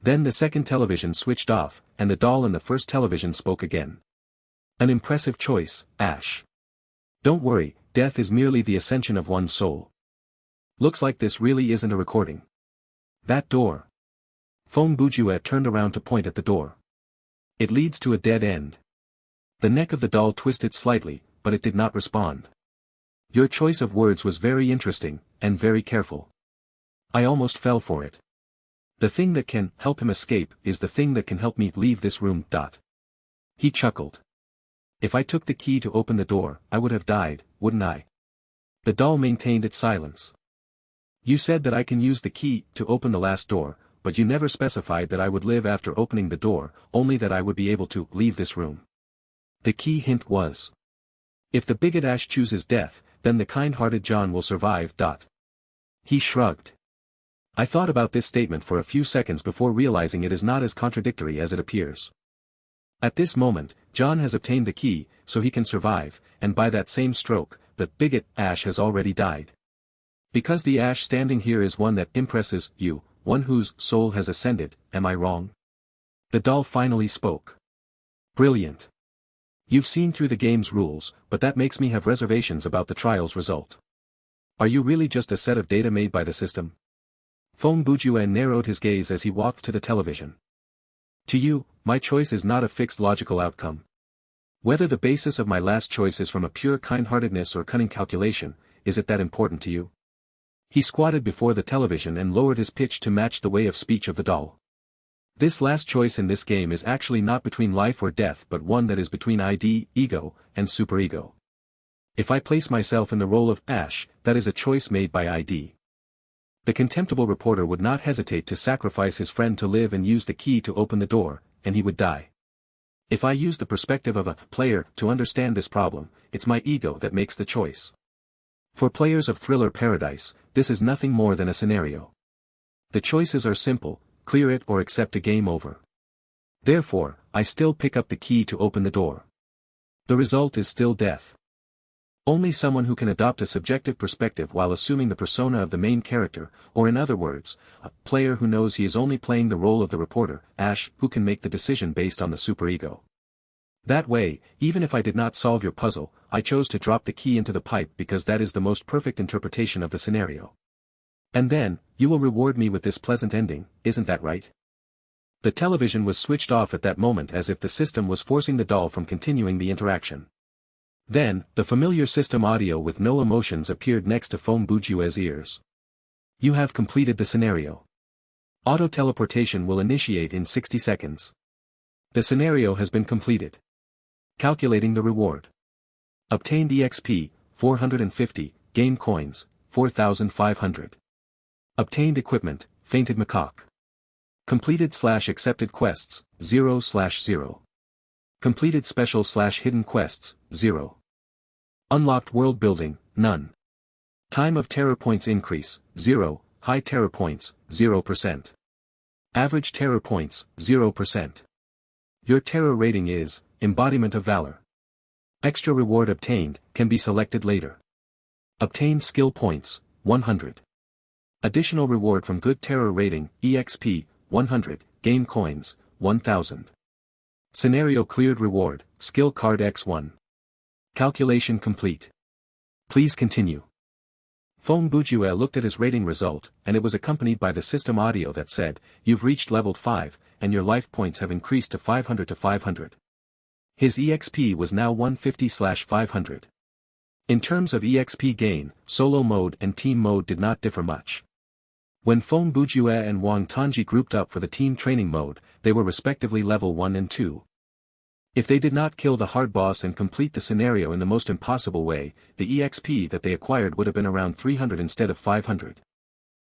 A: Then the second television switched off, and the doll in the first television spoke again. An impressive choice, Ash. Don't worry, death is merely the ascension of one's soul. Looks like this really isn't a recording. That door. Fong Bujue turned around to point at the door. It leads to a dead end. The neck of the doll twisted slightly, but it did not respond. Your choice of words was very interesting, and very careful. I almost fell for it. The thing that can help him escape is the thing that can help me leave this room. He chuckled. If I took the key to open the door, I would have died, wouldn't I? The doll maintained its silence. You said that I can use the key to open the last door, but you never specified that I would live after opening the door, only that I would be able to leave this room. The key hint was. If the bigot Ash chooses death, then the kind-hearted John will survive. He shrugged. I thought about this statement for a few seconds before realizing it is not as contradictory as it appears. At this moment, John has obtained the key, so he can survive, and by that same stroke, the bigot Ash has already died. Because the Ash standing here is one that impresses you, one whose soul has ascended, am I wrong? The doll finally spoke. Brilliant. You've seen through the game's rules, but that makes me have reservations about the trial's result. Are you really just a set of data made by the system? Fong Bujue narrowed his gaze as he walked to the television. To you, my choice is not a fixed logical outcome. Whether the basis of my last choice is from a pure kind-heartedness or cunning calculation, is it that important to you? He squatted before the television and lowered his pitch to match the way of speech of the doll. This last choice in this game is actually not between life or death but one that is between ID, ego, and superego. If I place myself in the role of Ash, that is a choice made by ID. The contemptible reporter would not hesitate to sacrifice his friend to live and use the key to open the door, and he would die. If I use the perspective of a player to understand this problem, it's my ego that makes the choice. For players of Thriller Paradise, this is nothing more than a scenario. The choices are simple, clear it or accept a game over. Therefore, I still pick up the key to open the door. The result is still death. Only someone who can adopt a subjective perspective while assuming the persona of the main character, or in other words, a player who knows he is only playing the role of the reporter, Ash, who can make the decision based on the superego. That way, even if I did not solve your puzzle, I chose to drop the key into the pipe because that is the most perfect interpretation of the scenario. And then, you will reward me with this pleasant ending, isn't that right? The television was switched off at that moment as if the system was forcing the doll from continuing the interaction. Then, the familiar system audio with no emotions appeared next to Fong Bujue's ears. You have completed the scenario. Auto-teleportation will initiate in 60 seconds. The scenario has been completed. Calculating the reward. Obtained EXP, 450, game coins, 4,500. Obtained equipment, Fainted Macaque. Completed/accepted quests, 0/0. Completed special/hidden quests, 0. Unlocked world building, none. Time of terror points increase, 0, high terror points, 0%. Average terror points, 0%. Your terror rating is, embodiment of valor. Extra reward obtained, can be selected later. Obtained skill points, 100. Additional reward from good terror rating, EXP, 100, game coins, 1000. Scenario cleared reward, skill card X1. Calculation complete. Please continue. Fong Bujue looked at his rating result, and it was accompanied by the system audio that said, you've reached level 5, and your life points have increased to 500 to 500. His EXP was now 150/500. In terms of EXP gain, solo mode and team mode did not differ much. When Fong Bujue and Wang Tanji grouped up for the team training mode, they were respectively level 1 and 2. If they did not kill the hard boss and complete the scenario in the most impossible way, the EXP that they acquired would have been around 300 instead of 500.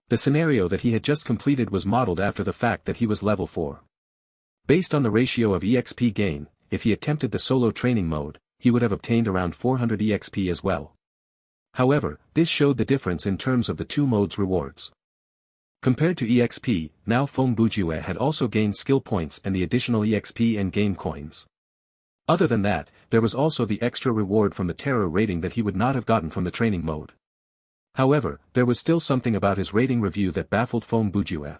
A: The scenario that he had just completed was modeled after the fact that he was level 4. Based on the ratio of EXP gain, if he attempted the solo training mode, he would have obtained around 400 EXP as well. However, this showed the difference in terms of the two modes' rewards. Compared to EXP, now Feng Bujue had also gained skill points and the additional EXP and game coins. Other than that, there was also the extra reward from the terror rating that he would not have gotten from the training mode. However, there was still something about his rating review that baffled Feng Bujue.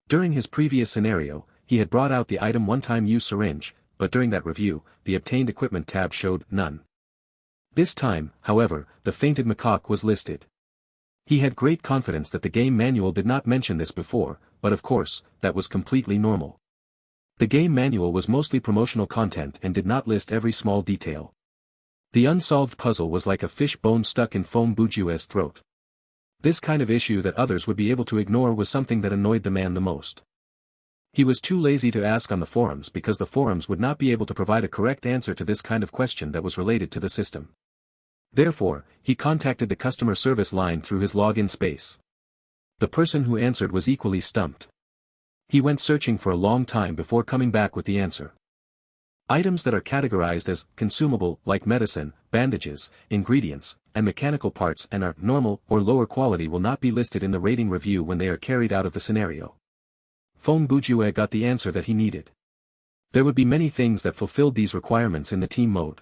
A: During his previous scenario, he had brought out the item one-time use syringe, but during that review, the obtained equipment tab showed none. This time, however, the fainted macaque was listed. He had great confidence that the game manual did not mention this before, but of course, that was completely normal. The game manual was mostly promotional content and did not list every small detail. The unsolved puzzle was like a fish bone stuck in Feng Bujue's throat. This kind of issue that others would be able to ignore was something that annoyed the man the most. He was too lazy to ask on the forums because the forums would not be able to provide a correct answer to this kind of question that was related to the system. Therefore, he contacted the customer service line through his login space. The person who answered was equally stumped. He went searching for a long time before coming back with the answer. Items that are categorized as consumable, like medicine, bandages, ingredients, and mechanical parts and are normal or lower quality will not be listed in the rating review when they are carried out of the scenario. Feng Bujue got the answer that he needed. There would be many things that fulfilled these requirements in the team mode.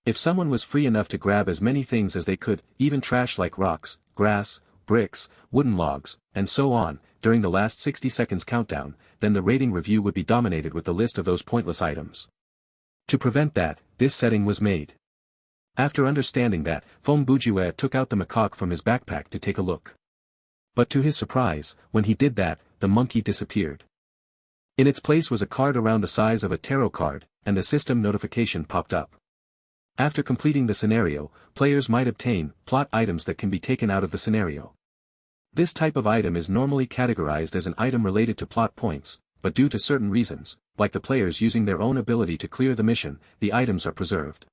A: If someone was free enough to grab as many things as they could, even trash like rocks, grass, bricks, wooden logs, and so on, during the last 60 seconds countdown, then the rating review would be dominated with the list of those pointless items. To prevent that, this setting was made. After understanding that, Feng Bujue took out the macaque from his backpack to take a look. But to his surprise, when he did that, the monkey disappeared. In its place was a card around the size of a tarot card, and the system notification popped up. After completing the scenario, players might obtain plot items that can be taken out of the scenario. This type of item is normally categorized as an item related to plot points, but due to certain reasons, like the players using their own ability to clear the mission, the items are preserved.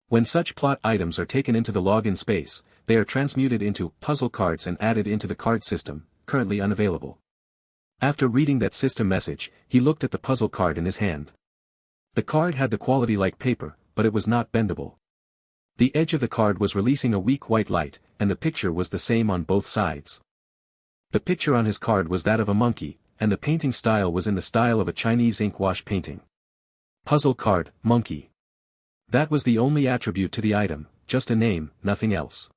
A: When such plot items are taken into the login space, they are transmuted into puzzle cards and added into the card system, currently unavailable. After reading that system message, he looked at the puzzle card in his hand. The card had the quality like paper, but it was not bendable. The edge of the card was releasing a weak white light, and the picture was the same on both sides. The picture on his card was that of a monkey, and the painting style was in the style of a Chinese ink wash painting. Puzzle card, monkey. That was the only attribute to the item, just a name, nothing else.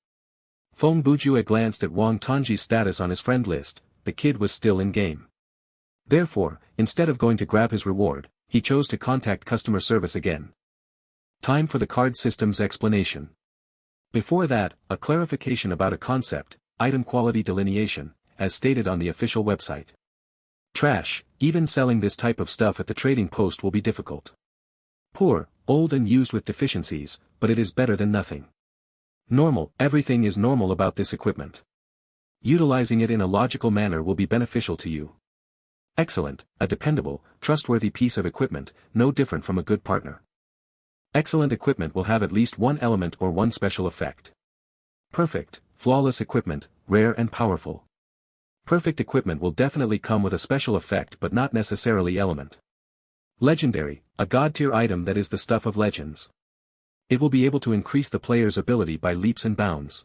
A: Feng Bujue glanced at Wang Tongji's status on his friend list. The kid was still in game. Therefore, instead of going to grab his reward, he chose to contact customer service again. Time for the card system's explanation. Before that, a clarification about a concept, item quality delineation, as stated on the official website. Trash, even selling this type of stuff at the trading post will be difficult. Poor, old and used with deficiencies, but it is better than nothing. Normal, everything is normal about this equipment. Utilizing it in a logical manner will be beneficial to you. Excellent, a dependable, trustworthy piece of equipment, no different from a good partner. Excellent equipment will have at least one element or one special effect. Perfect, flawless equipment, rare and powerful. Perfect equipment will definitely come with a special effect but not necessarily element. Legendary, a god-tier item that is the stuff of legends. It will be able to increase the player's ability by leaps and bounds.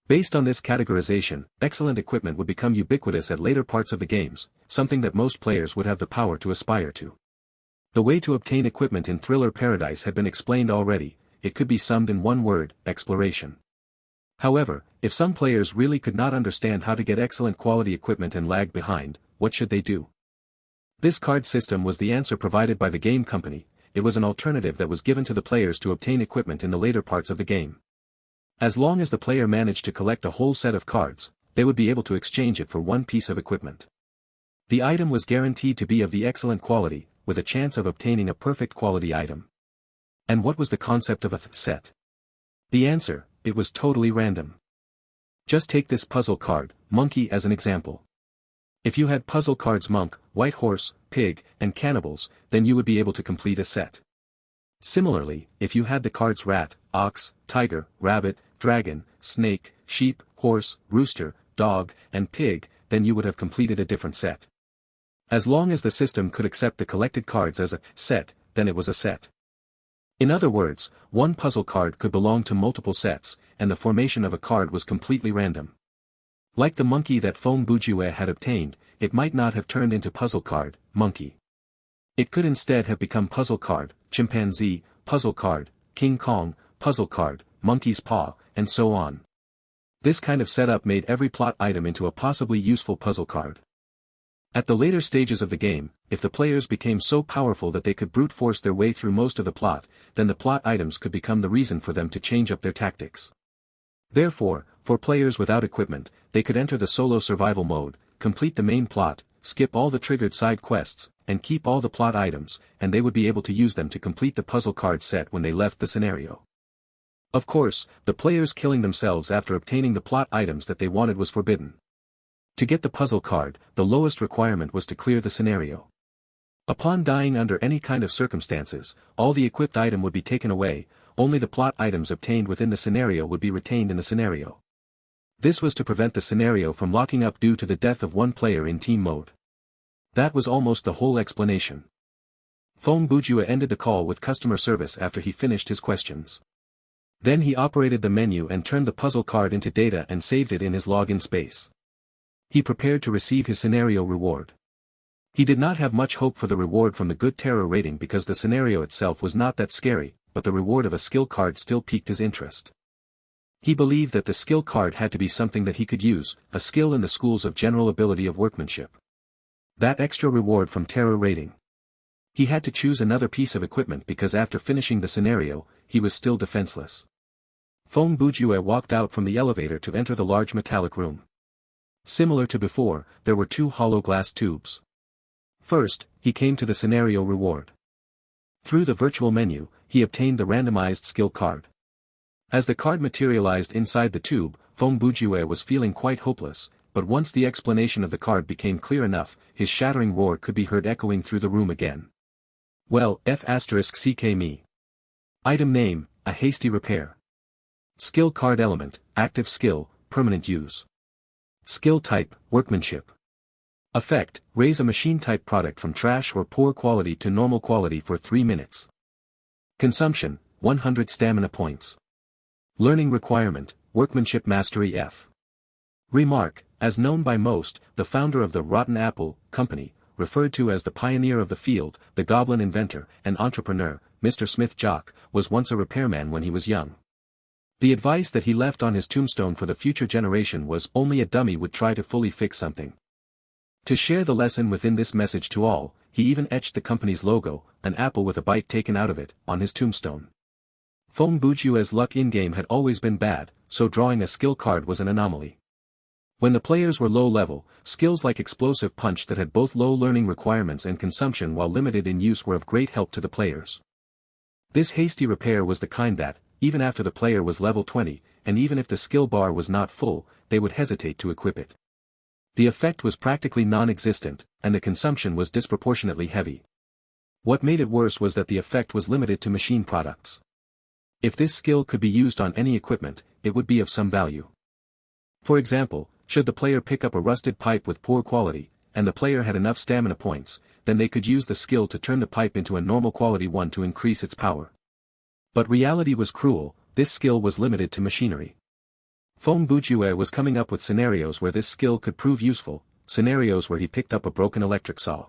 A: Based on this categorization, excellent equipment would become ubiquitous at later parts of the games, something that most players would have the power to aspire to. The way to obtain equipment in Thriller Paradise had been explained already, it could be summed in one word, exploration. However, if some players really could not understand how to get excellent quality equipment and lagged behind, what should they do? This card system was the answer provided by the game company. It was an alternative that was given to the players to obtain equipment in the later parts of the game. As long as the player managed to collect a whole set of cards, they would be able to exchange it for one piece of equipment. The item was guaranteed to be of the excellent quality, with a chance of obtaining a perfect quality item. And what was the concept of a set? The answer, it was totally random. Just take this puzzle card, monkey as an example. If you had puzzle cards monk, white horse, pig, and cannibals, then you would be able to complete a set. Similarly, if you had the cards rat, ox, tiger, rabbit, dragon, snake, sheep, horse, rooster, dog, and pig, then you would have completed a different set. As long as the system could accept the collected cards as a set, then it was a set. In other words, one puzzle card could belong to multiple sets, and the formation of a card was completely random. Like the monkey that Phong Bujue had obtained, it might not have turned into puzzle card, monkey. It could instead have become puzzle card, chimpanzee, puzzle card, King Kong, puzzle card, monkey's paw, and so on. This kind of setup made every plot item into a possibly useful puzzle card. At the later stages of the game, if the players became so powerful that they could brute force their way through most of the plot, then the plot items could become the reason for them to change up their tactics. Therefore, for players without equipment, they could enter the solo survival mode, complete the main plot, skip all the triggered side quests, and keep all the plot items, and they would be able to use them to complete the puzzle card set when they left the scenario. Of course, the players killing themselves after obtaining the plot items that they wanted was forbidden. To get the puzzle card, the lowest requirement was to clear the scenario. Upon dying under any kind of circumstances, all the equipped item would be taken away, only the plot items obtained within the scenario would be retained in the scenario. This was to prevent the scenario from locking up due to the death of one player in team mode. That was almost the whole explanation. Phong Bujue ended the call with customer service after he finished his questions. Then he operated the menu and turned the puzzle card into data and saved it in his login space. He prepared to receive his scenario reward. He did not have much hope for the reward from the good terror rating because the scenario itself was not that scary, but the reward of a skill card still piqued his interest. He believed that the skill card had to be something that he could use, a skill in the schools of general ability of workmanship. That extra reward from terror rating. He had to choose another piece of equipment because after finishing the scenario, he was still defenseless. Phong Bujue walked out from the elevator to enter the large metallic room. Similar to before, there were two hollow glass tubes. First, he came to the scenario reward. Through the virtual menu, he obtained the randomized skill card. As the card materialized inside the tube, Phong Bujue was feeling quite hopeless, but once the explanation of the card became clear enough, his shattering roar could be heard echoing through the room again. Well, F***ck me. Item name, a hasty repair. Skill card element, active skill, permanent use. Skill type, workmanship. Effect, raise a machine-type product from trash or poor quality to normal quality for 3 minutes. Consumption, 100 stamina points. Learning requirement, workmanship mastery F. Remark, as known by most, the founder of the Rotten Apple Company, referred to as the pioneer of the field, the goblin inventor, and entrepreneur, Mr. Smith Jock, was once a repairman when he was young. The advice that he left on his tombstone for the future generation was only a dummy would try to fully fix something. To share the lesson within this message to all, he even etched the company's logo, an apple with a bite taken out of it, on his tombstone. Phong Bujue's luck in-game had always been bad, so drawing a skill card was an anomaly. When the players were low level, skills like explosive punch that had both low learning requirements and consumption while limited in use were of great help to the players. This hasty repair was the kind that, even after the player was level 20, and even if the skill bar was not full, they would hesitate to equip it. The effect was practically non-existent, and the consumption was disproportionately heavy. What made it worse was that the effect was limited to machine products. If this skill could be used on any equipment, it would be of some value. For example, should the player pick up a rusted pipe with poor quality, and the player had enough stamina points, then they could use the skill to turn the pipe into a normal quality one to increase its power. But reality was cruel, this skill was limited to machinery. Phong Bujue was coming up with scenarios where this skill could prove useful, scenarios where he picked up a broken electric saw.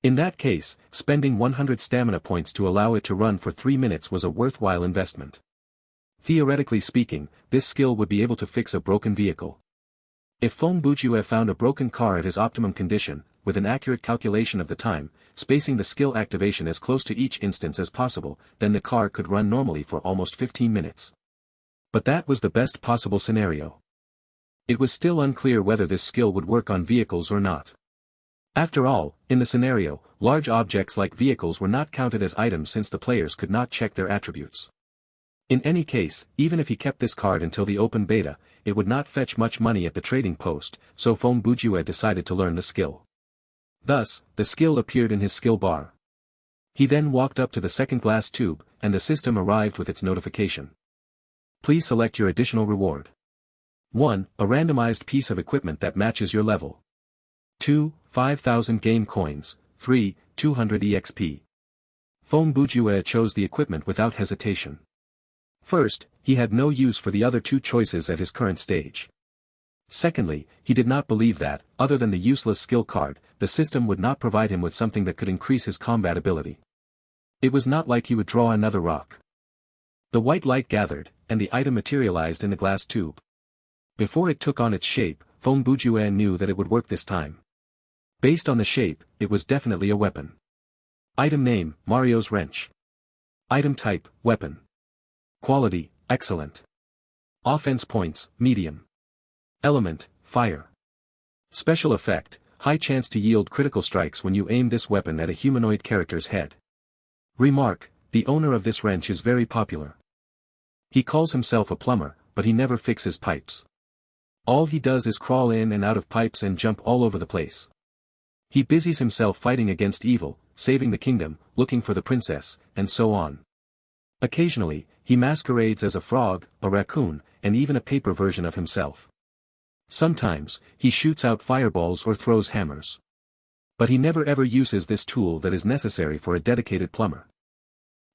A: In that case, spending 100 stamina points to allow it to run for 3 minutes was a worthwhile investment. Theoretically speaking, this skill would be able to fix a broken vehicle. If Phong Bujue found a broken car at his optimum condition, with an accurate calculation of the time, spacing the skill activation as close to each instance as possible, then the car could run normally for almost 15 minutes. But that was the best possible scenario. It was still unclear whether this skill would work on vehicles or not. After all, in the scenario, large objects like vehicles were not counted as items since the players could not check their attributes. In any case, even if he kept this card until the open beta, it would not fetch much money at the trading post, so Feng Bujue decided to learn the skill. Thus, the skill appeared in his skill bar. He then walked up to the second glass tube, and the system arrived with its notification. Please select your additional reward. 1. A randomized piece of equipment that matches your level. 2. 5,000 game coins. 3. 200 EXP. Feng Bujue chose the equipment without hesitation. First, he had no use for the other two choices at his current stage. Secondly, he did not believe that, other than the useless skill card, the system would not provide him with something that could increase his combat ability. It was not like he would draw another rock. The white light gathered, and the item materialized in the glass tube. Before it took on its shape, Feng Bujue knew that it would work this time. Based on the shape, it was definitely a weapon. Item name, Mario's Wrench. Item type, weapon. Quality, excellent. Offense points, medium. Element, fire. Special effect, high chance to yield critical strikes when you aim this weapon at a humanoid character's head. Remark, the owner of this wrench is very popular. He calls himself a plumber, but he never fixes pipes. All he does is crawl in and out of pipes and jump all over the place. He busies himself fighting against evil, saving the kingdom, looking for the princess, and so on. Occasionally, he masquerades as a frog, a raccoon, and even a paper version of himself. Sometimes, he shoots out fireballs or throws hammers. But he never ever uses this tool that is necessary for a dedicated plumber.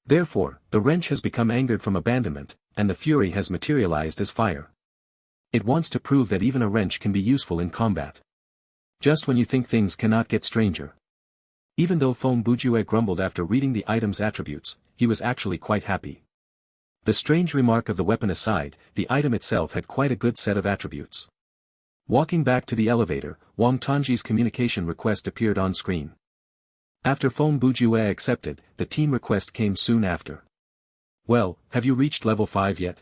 A: Therefore, the wrench has become angered from abandonment, and the fury has materialized as fire. It wants to prove that even a wrench can be useful in combat. Just when you think things cannot get stranger. Even though Feng Bujue grumbled after reading the item's attributes, he was actually quite happy. The strange remark of the weapon aside, the item itself had quite a good set of attributes. Walking back to the elevator, Wang Tongji's communication request appeared on screen. After Feng Bujue accepted, the team request came soon after. Well, have you reached level 5 yet?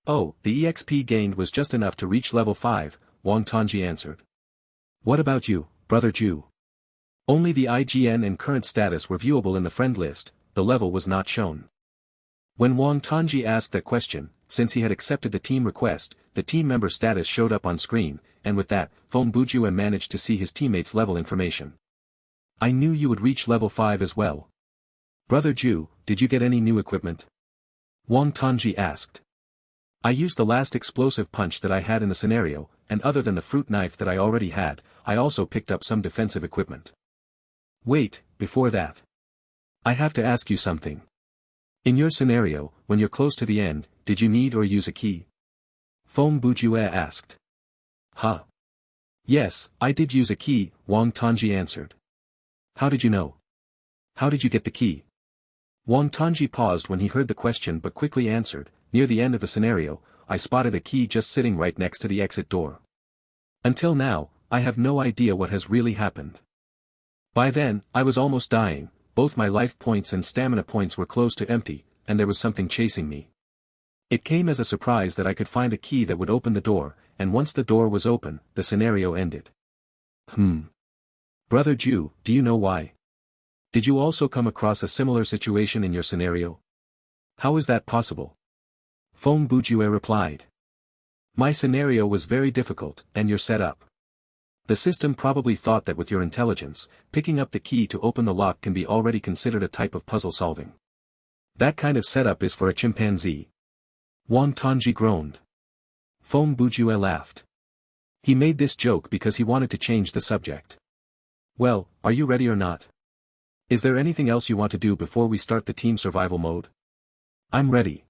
A: Oh, the EXP gained was just enough to reach level 5, Wang Tongji answered. What about you, Brother Ju? Only the IGN and current status were viewable in the friend list, the level was not shown. When Wang Tongji asked that question, since he had accepted the team request, the team member status showed up on screen, and with that, Feng Bujue managed to see his teammates' level information. I knew you would reach level 5 as well. Brother Ju, did you get any new equipment? Wang Tongji asked. I used the last explosive punch that I had in the scenario, and other than the fruit knife that I already had, I also picked up some defensive equipment. Wait, before that. I have to ask you something. In your scenario, when you're close to the end, did you need or use a key? Feng Bujue asked. Huh. Yes, I did use a key, Wang Tongji answered. How did you know? How did you get the key? Wang Tongji paused when he heard the question but quickly answered, near the end of the scenario, I spotted a key just sitting right next to the exit door. Until now, I have no idea what has really happened. By then, I was almost dying, both my life points and stamina points were close to empty, and there was something chasing me. It came as a surprise that I could find a key that would open the door, and once the door was open, the scenario ended. Brother Ju, do you know why? Did you also come across a similar situation in your scenario? How is that possible? Feng Bujue replied. My scenario was very difficult, and your setup. The system probably thought that with your intelligence, picking up the key to open the lock can be already considered a type of puzzle solving. That kind of setup is for a chimpanzee. Wang Tongji groaned. Feng Bujue laughed. He made this joke because he wanted to change the subject. Well, are you ready or not? Is there anything else you want to do before we start the team survival mode? I'm ready.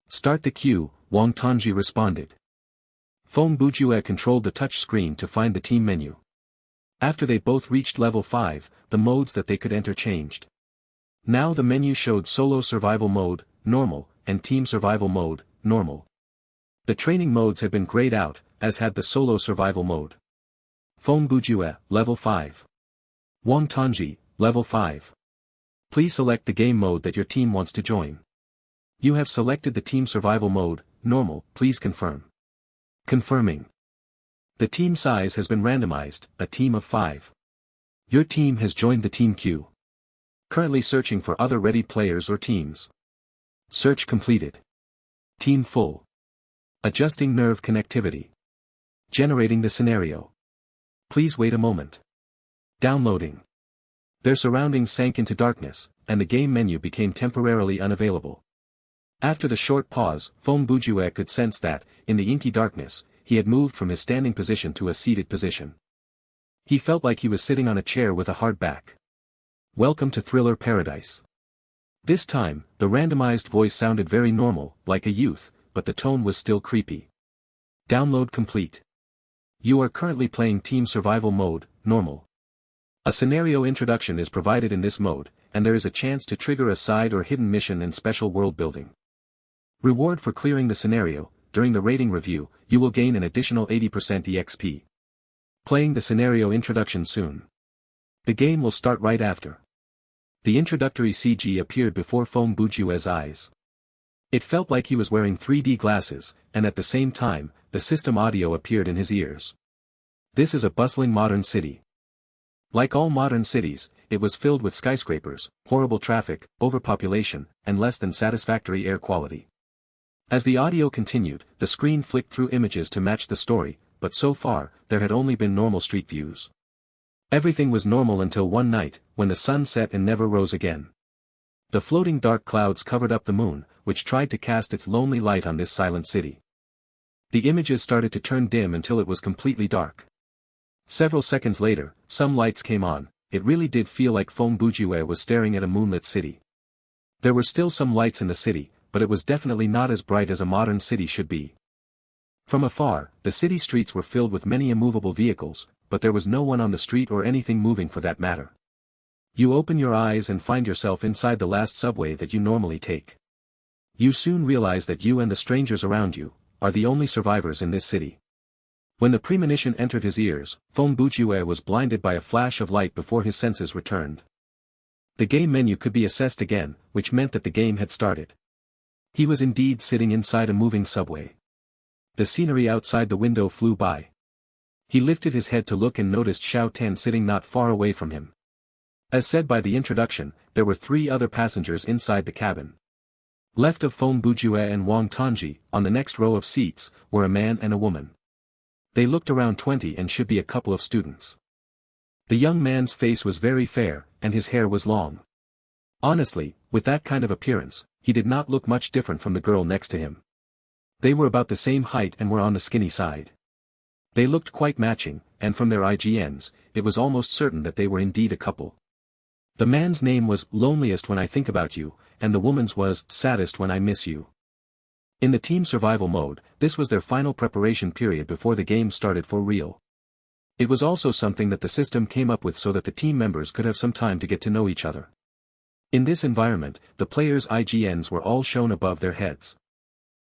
A: Start the queue, Wang Tongji responded. Feng Bujue controlled the touch screen to find the team menu. After they both reached level 5, the modes that they could enter changed. Now the menu showed Solo Survival Mode, Normal, and Team Survival Mode, Normal. The training modes had been grayed out, as had the Solo Survival Mode. Feng Bujue, Level 5. Wang Tongji, Level 5. Please select the game mode that your team wants to join. You have selected the Team Survival Mode, Normal, please confirm. Confirming. The team size has been randomized, a team of 5. Your team has joined the team queue. Currently searching for other ready players or teams. Search completed. Team full. Adjusting nerve connectivity. Generating the scenario. Please wait a moment. Downloading. Their surroundings sank into darkness, and the game menu became temporarily unavailable. After the short pause, Phong Bujue could sense that, in the inky darkness, he had moved from his standing position to a seated position. He felt like he was sitting on a chair with a hard back. Welcome to Thriller Paradise. This time, the randomized voice sounded very normal, like a youth, but the tone was still creepy. Download complete. You are currently playing Team Survival Mode, Normal. A scenario introduction is provided in this mode, and there is a chance to trigger a side or hidden mission in special world building. Reward for clearing the scenario. During the rating review, you will gain an additional 80% EXP. Playing the scenario introduction soon. The game will start right after. The introductory CG appeared before Phong Bujue's eyes. It felt like he was wearing 3D glasses, and at the same time, the system audio appeared in his ears. This is a bustling modern city. Like all modern cities, it was filled with skyscrapers, horrible traffic, overpopulation, and less than satisfactory air quality. As the audio continued, the screen flicked through images to match the story, but so far, there had only been normal street views. Everything was normal until one night, when the sun set and never rose again. The floating dark clouds covered up the moon, which tried to cast its lonely light on this silent city. The images started to turn dim until it was completely dark. Several seconds later, some lights came on. It really did feel like Phong Bujue was staring at a moonlit city. There were still some lights in the city, but it was definitely not as bright as a modern city should be. From afar, the city streets were filled with many immovable vehicles, but there was no one on the street or anything moving for that matter. You open your eyes and find yourself inside the last subway that you normally take. You soon realize that you and the strangers around you are the only survivors in this city. When the premonition entered his ears, Phong Bujue was blinded by a flash of light before his senses returned. The game menu could be accessed again, which meant that the game had started. He was indeed sitting inside a moving subway. The scenery outside the window flew by. He lifted his head to look and noticed Xiao Tian sitting not far away from him. As said by the introduction, there were 3 other passengers inside the cabin. Left of Phong Bujue and Wang Tongji, on the next row of seats, were a man and a woman. They looked around 20 and should be a couple of students. The young man's face was very fair, and his hair was long. Honestly, with that kind of appearance, he did not look much different from the girl next to him. They were about the same height and were on the skinny side. They looked quite matching, and from their IGNs, it was almost certain that they were indeed a couple. The man's name was Loneliest When I Think About You, and the woman's was Saddest When I Miss You. In the team survival mode, this was their final preparation period before the game started for real. It was also something that the system came up with so that the team members could have some time to get to know each other. In this environment, the players' IGNs were all shown above their heads.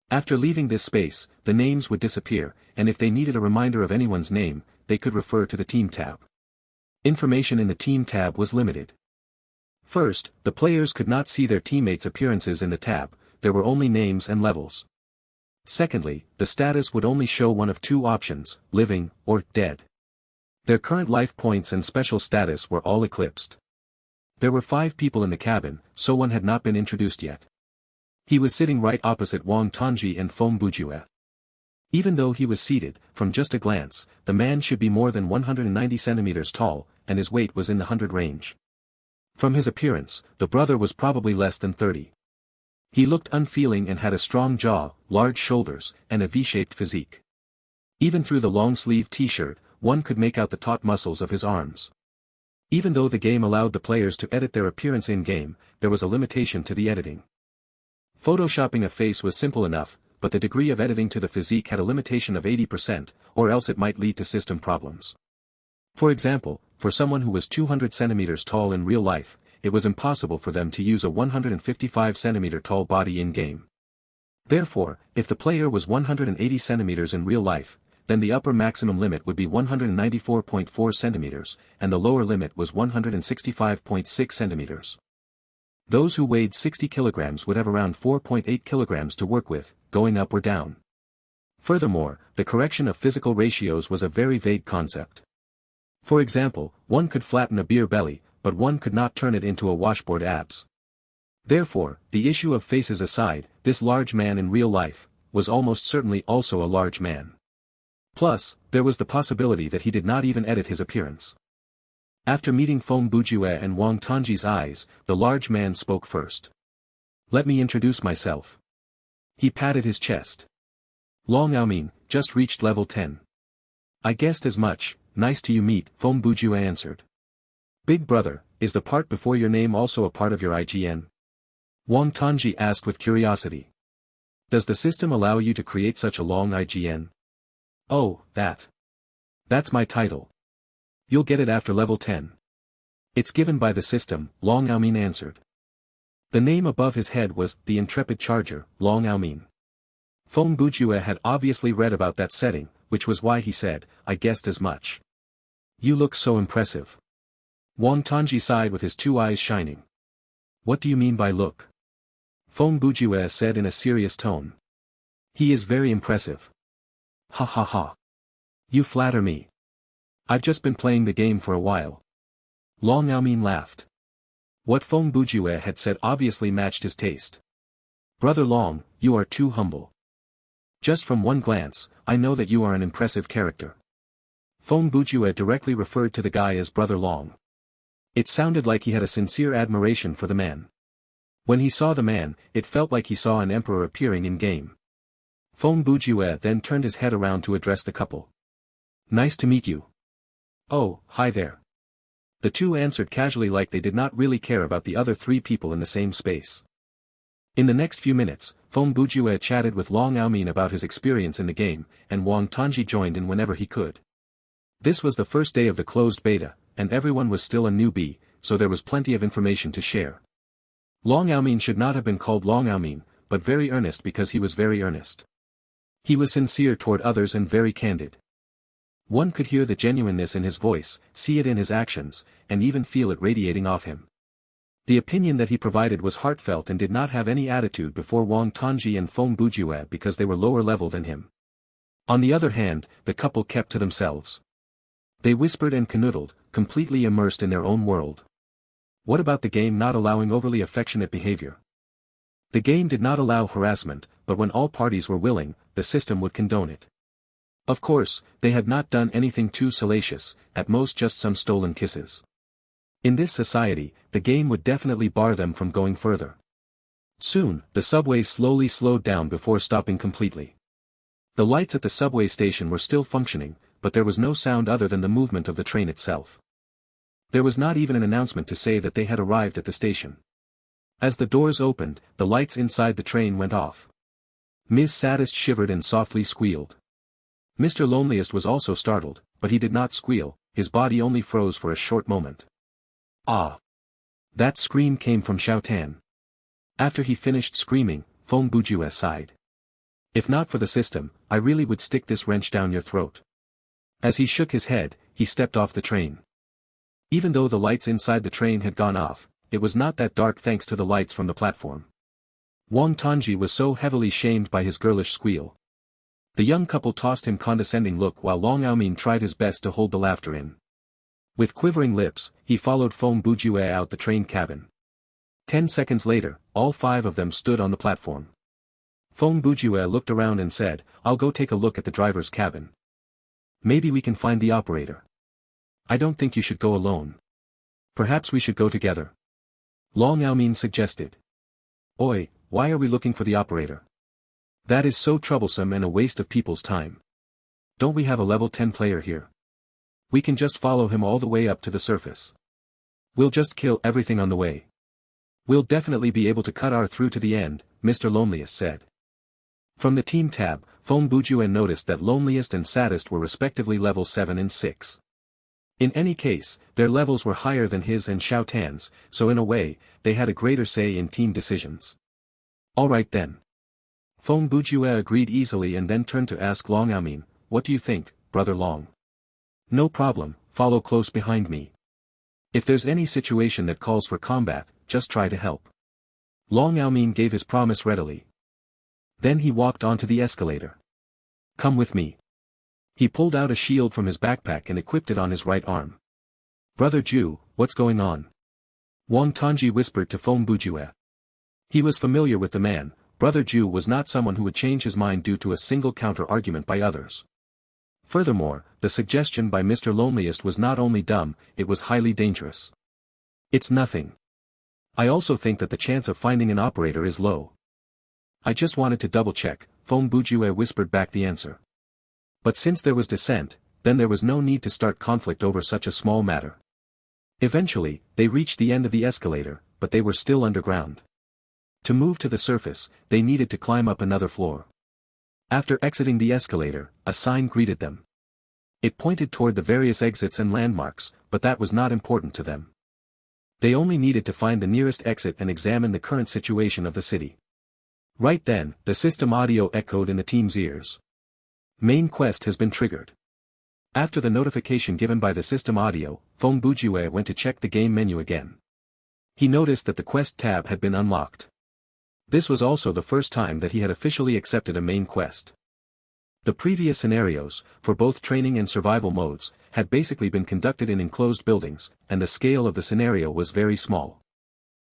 A: After leaving this space, the names would disappear, and if they needed a reminder of anyone's name, they could refer to the Team tab. Information in the Team tab was limited. First, the players could not see their teammates' appearances in the tab, there were only names and levels. Secondly, the status would only show one of 2 options, living, or dead. Their current life points and special status were all eclipsed. There were 5 people in the cabin, so one had not been introduced yet. He was sitting right opposite Wang Tongji and Phong Bujue. Even though he was seated, from just a glance, the man should be more than 190 centimeters tall, and his weight was in the 100 range. From his appearance, the brother was probably less than 30. He looked unfeeling and had a strong jaw, large shoulders, and a V-shaped physique. Even through the long-sleeved t-shirt, one could make out the taut muscles of his arms. Even though the game allowed the players to edit their appearance in-game, there was a limitation to the editing. Photoshopping a face was simple enough, but the degree of editing to the physique had a limitation of 80%, or else it might lead to system problems. For example, for someone who was 200 centimeters tall in real life, it was impossible for them to use a 155 centimeter tall body in-game. Therefore, if the player was 180 centimeters in real life, then the upper maximum limit would be 194.4 centimeters, and the lower limit was 165.6 centimeters. Those who weighed 60 kilograms would have around 4.8 kilograms to work with, going up or down. Furthermore, the correction of physical ratios was a very vague concept. For example, one could flatten a beer belly, but one could not turn it into a washboard abs. Therefore, the issue of faces aside, this large man in real life was almost certainly also a large man. Plus, there was the possibility that he did not even edit his appearance. After meeting Feng Bujue and Wang Tongji's eyes, the large man spoke first. "Let me introduce myself." He patted his chest. "Long Aomin, just reached level 10. "I guessed as much, nice to you meet," Feng Bujue answered. "Big brother, is the part before your name also a part of your IGN?" Wang Tongji asked with curiosity. "Does the system allow you to create such a long IGN?" "Oh, that's my title. You'll get it after level 10. It's given by the system," Long Aomin answered. The name above his head was The Intrepid Charger, Long Aomin. Feng Bujue had obviously read about that setting, which was why he said, "I guessed as much." "You look so impressive." Wang Tongji sighed with his two eyes shining. "What do you mean by look?" Feng Bujue said in a serious tone. "He is very impressive." "Ha ha ha. You flatter me. I've just been playing the game for a while." Long Aomin laughed. What Feng Bujue had said obviously matched his taste. "Brother Long, you are too humble. Just from one glance, I know that you are an impressive character." Feng Bujue directly referred to the guy as Brother Long. It sounded like he had a sincere admiration for the man. When he saw the man, it felt like he saw an emperor appearing in-game. Feng Bujue then turned his head around to address the couple. "Nice to meet you." "Oh, hi there." The two answered casually like they did not really care about the other three people in the same space. In the next few minutes, Feng Bujue chatted with Long Aomin about his experience in the game, and Wang Tongji joined in whenever he could. This was the first day of the closed beta, and everyone was still a newbie, so there was plenty of information to share. Long Aomin should not have been called Long Aomin, but very earnest because he was very earnest. He was sincere toward others and very candid. One could hear the genuineness in his voice, see it in his actions, and even feel it radiating off him. The opinion that he provided was heartfelt and did not have any attitude before Wang Tongji and Feng Bujue because they were lower level than him. On the other hand, the couple kept to themselves. They whispered and canoodled, completely immersed in their own world. What about the game not allowing overly affectionate behavior? The game did not allow harassment, but when all parties were willing, the system would condone it. Of course, they had not done anything too salacious, at most just some stolen kisses. In this society, the game would definitely bar them from going further. Soon, the subway slowly slowed down before stopping completely. The lights at the subway station were still functioning, but there was no sound other than the movement of the train itself. There was not even an announcement to say that they had arrived at the station. As the doors opened, the lights inside the train went off. Ms. Saddest shivered and softly squealed. Mr. Loneliest was also startled, but he did not squeal, his body only froze for a short moment. Ah! That scream came from Xiao Tan. After he finished screaming, Feng Bujue sighed. "If not for the system, I really would stick this wrench down your throat." As he shook his head, he stepped off the train. Even though the lights inside the train had gone off, it was not that dark thanks to the lights from the platform. Wang Tongji was so heavily shamed by his girlish squeal. The young couple tossed him condescending look while Long Aomin tried his best to hold the laughter in. With quivering lips, he followed Feng Bujue out the train cabin. 10 seconds later, all 5 of them stood on the platform. Feng Bujue looked around and said, "I'll go take a look at the driver's cabin. Maybe we can find the operator." "I don't think you should go alone. Perhaps we should go together," Long Aomin suggested. "Oi, why are we looking for the operator? That is so troublesome and a waste of people's time. Don't we have a level 10 player here? We can just follow him all the way up to the surface. We'll just kill everything on the way. We'll definitely be able to cut our through to the end," Mr. Loneliest said. From the team tab, Feng Bujue noticed that Loneliest and Saddest were respectively level 7 and 6. In any case, their levels were higher than his and Xiao Tan's, so in a way, they had a greater say in team decisions. "Alright then." Feng Bujue agreed easily and then turned to ask Long Aomin, "What do you think, Brother Long?" "No problem, follow close behind me. If there's any situation that calls for combat, just try to help." Long Aomin gave his promise readily. Then he walked onto the escalator. "Come with me." He pulled out a shield from his backpack and equipped it on his right arm. "Brother Ju, what's going on?" Wang Tongji whispered to Feng Bujue. He was familiar with the man, Brother Ju was not someone who would change his mind due to a single counter-argument by others. Furthermore, the suggestion by Mr. Loneliest was not only dumb, it was highly dangerous. It's nothing. I also think that the chance of finding an operator is low. I just wanted to double-check, Feng Bujue whispered back the answer. But since there was dissent, then there was no need to start conflict over such a small matter. Eventually, they reached the end of the escalator, but they were still underground. To move to the surface, they needed to climb up another floor. After exiting the escalator, a sign greeted them. It pointed toward the various exits and landmarks, but that was not important to them. They only needed to find the nearest exit and examine the current situation of the city. Right then, the system audio echoed in the team's ears. Main quest has been triggered. After the notification given by the system audio, Feng Bujue went to check the game menu again. He noticed that the quest tab had been unlocked. This was also the first time that he had officially accepted a main quest. The previous scenarios, for both training and survival modes, had basically been conducted in enclosed buildings, and the scale of the scenario was very small.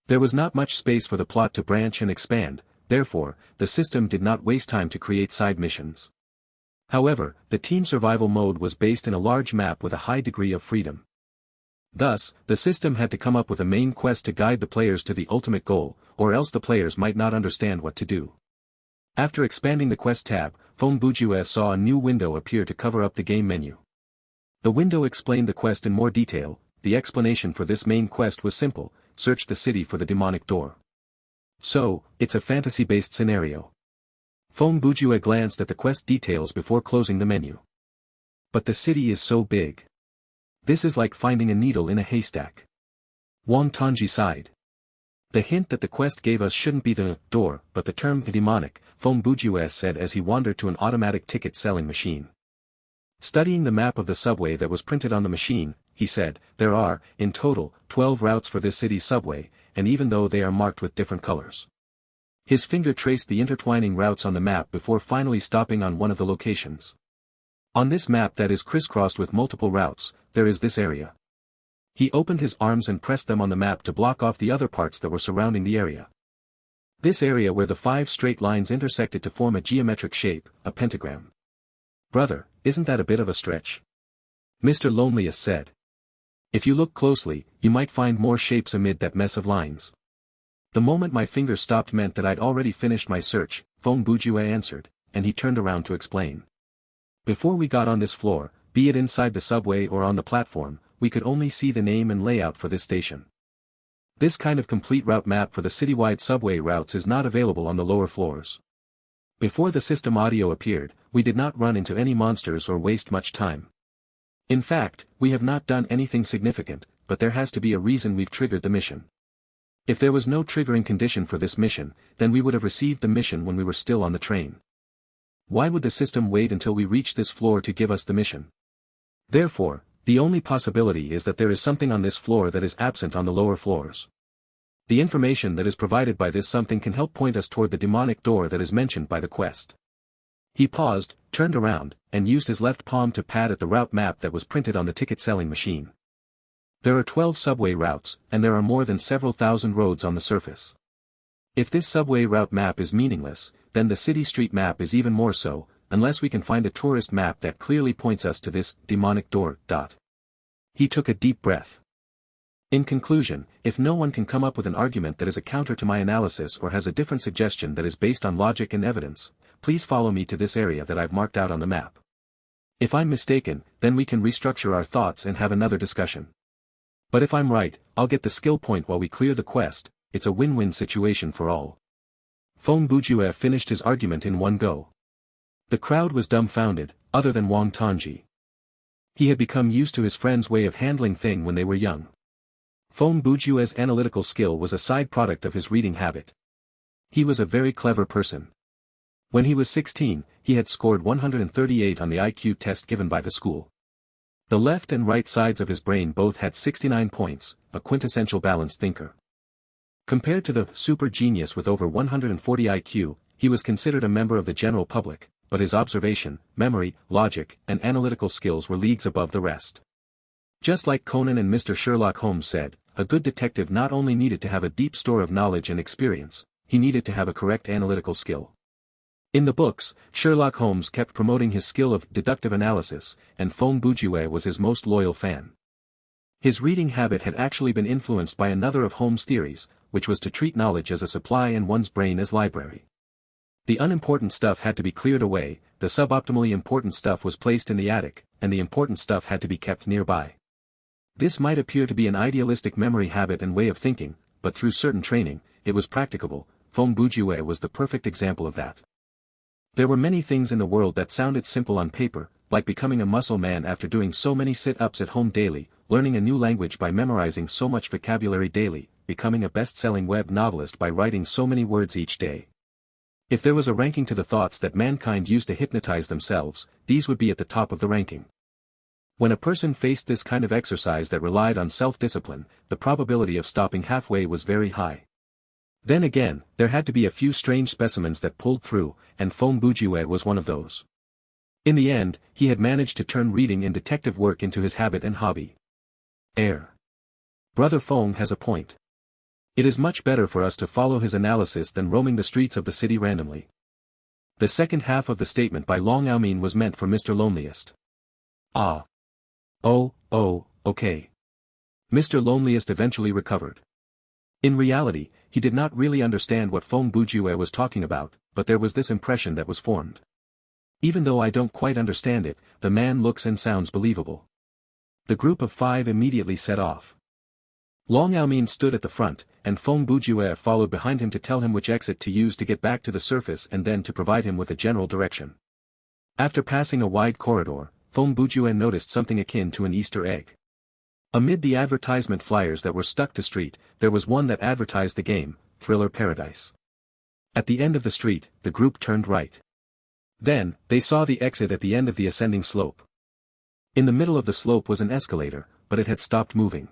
A: There was not much space for the plot to branch and expand, therefore, the system did not waste time to create side missions. However, the team survival mode was based in a large map with a high degree of freedom. Thus, the system had to come up with a main quest to guide the players to the ultimate goal, or else the players might not understand what to do. After expanding the quest tab, Feng Bujue saw a new window appear to cover up the game menu. The window explained the quest in more detail. The explanation for this main quest was simple: search the city for the demonic door. So, it's a fantasy-based scenario. Feng Bujue glanced at the quest details before closing the menu. But the city is so big. This is like finding a needle in a haystack. Wang Tongji sighed. The hint that the quest gave us shouldn't be the door, but the term demonic, Feng Bujue said as he wandered to an automatic ticket selling machine. Studying the map of the subway that was printed on the machine, he said, there are, in total, 12 routes for this city's subway, and even though they are marked with different colors. His finger traced the intertwining routes on the map before finally stopping on one of the locations. On this map that is crisscrossed with multiple routes, there is this area. He opened his arms and pressed them on the map to block off the other parts that were surrounding the area. This area where the 5 straight lines intersected to form a geometric shape, a pentagram. Brother, isn't that a bit of a stretch? Mr. Loneliest said. If you look closely, you might find more shapes amid that mess of lines. The moment my finger stopped meant that I'd already finished my search, Feng Bujue answered, and he turned around to explain. Before we got on this floor, be it inside the subway or on the platform, we could only see the name and layout for this station. This kind of complete route map for the citywide subway routes is not available on the lower floors. Before the system audio appeared, we did not run into any monsters or waste much time. In fact, we have not done anything significant, but there has to be a reason we've triggered the mission. If there was no triggering condition for this mission, then we would have received the mission when we were still on the train. Why would the system wait until we reach this floor to give us the mission? Therefore, the only possibility is that there is something on this floor that is absent on the lower floors. The information that is provided by this something can help point us toward the demonic door that is mentioned by the quest. He paused, turned around, and used his left palm to pat at the route map that was printed on the ticket-selling machine. There are 12 subway routes, and there are more than several thousand roads on the surface. If this subway route map is meaningless, then the city street map is even more so, unless we can find a tourist map that clearly points us to this demonic door. He took a deep breath. In conclusion, if no one can come up with an argument that is a counter to my analysis or has a different suggestion that is based on logic and evidence, please follow me to this area that I've marked out on the map. If I'm mistaken, then we can restructure our thoughts and have another discussion. But if I'm right, I'll get the skill point while we clear the quest. It's a win-win situation for all. Feng Bujue finished his argument in one go. The crowd was dumbfounded, other than Wang Tongji. He had become used to his friend's way of handling things when they were young. Feng Bujue's analytical skill was a side product of his reading habit. He was a very clever person. When he was 16, he had scored 138 on the IQ test given by the school. The left and right sides of his brain both had 69 points, a quintessential balanced thinker. Compared to the super genius with over 140 IQ, he was considered a member of the general public, but his observation, memory, logic, and analytical skills were leagues above the rest. Just like Conan and Mr. Sherlock Holmes said, a good detective not only needed to have a deep store of knowledge and experience, he needed to have a correct analytical skill. In the books, Sherlock Holmes kept promoting his skill of deductive analysis, and Fong Bujue was his most loyal fan. His reading habit had actually been influenced by another of Holmes' theories, which was to treat knowledge as a supply and one's brain as library. The unimportant stuff had to be cleared away, the suboptimally important stuff was placed in the attic, and the important stuff had to be kept nearby. This might appear to be an idealistic memory habit and way of thinking, but through certain training, it was practicable. Fong Bujue was the perfect example of that. There were many things in the world that sounded simple on paper, like becoming a muscle man after doing so many sit-ups at home daily, learning a new language by memorizing so much vocabulary daily, becoming a best-selling web novelist by writing so many words each day. If there was a ranking to the thoughts that mankind used to hypnotize themselves, these would be at the top of the ranking. When a person faced this kind of exercise that relied on self-discipline, the probability of stopping halfway was very high. Then again, there had to be a few strange specimens that pulled through, and Fong Bujue was one of those. In the end, he had managed to turn reading and detective work into his habit and hobby. Brother Fong has a point. It is much better for us to follow his analysis than roaming the streets of the city randomly. The second half of the statement by Long Aomin was meant for Mr. Loneliest. Ah. Oh, okay. Mr. Loneliest eventually recovered. In reality, he did not really understand what Fong Bujue was talking about, but there was this impression that was formed. Even though I don't quite understand it, the man looks and sounds believable. The group of 5 immediately set off. Long Aomin stood at the front, and Fong Bujue followed behind him to tell him which exit to use to get back to the surface and then to provide him with a general direction. After passing a wide corridor, Fong Bujue noticed something akin to an Easter egg. Amid the advertisement flyers that were stuck to street, there was one that advertised the game, Thriller Paradise. At the end of the street, the group turned right. Then, they saw the exit at the end of the ascending slope. In the middle of the slope was an escalator, but it had stopped moving.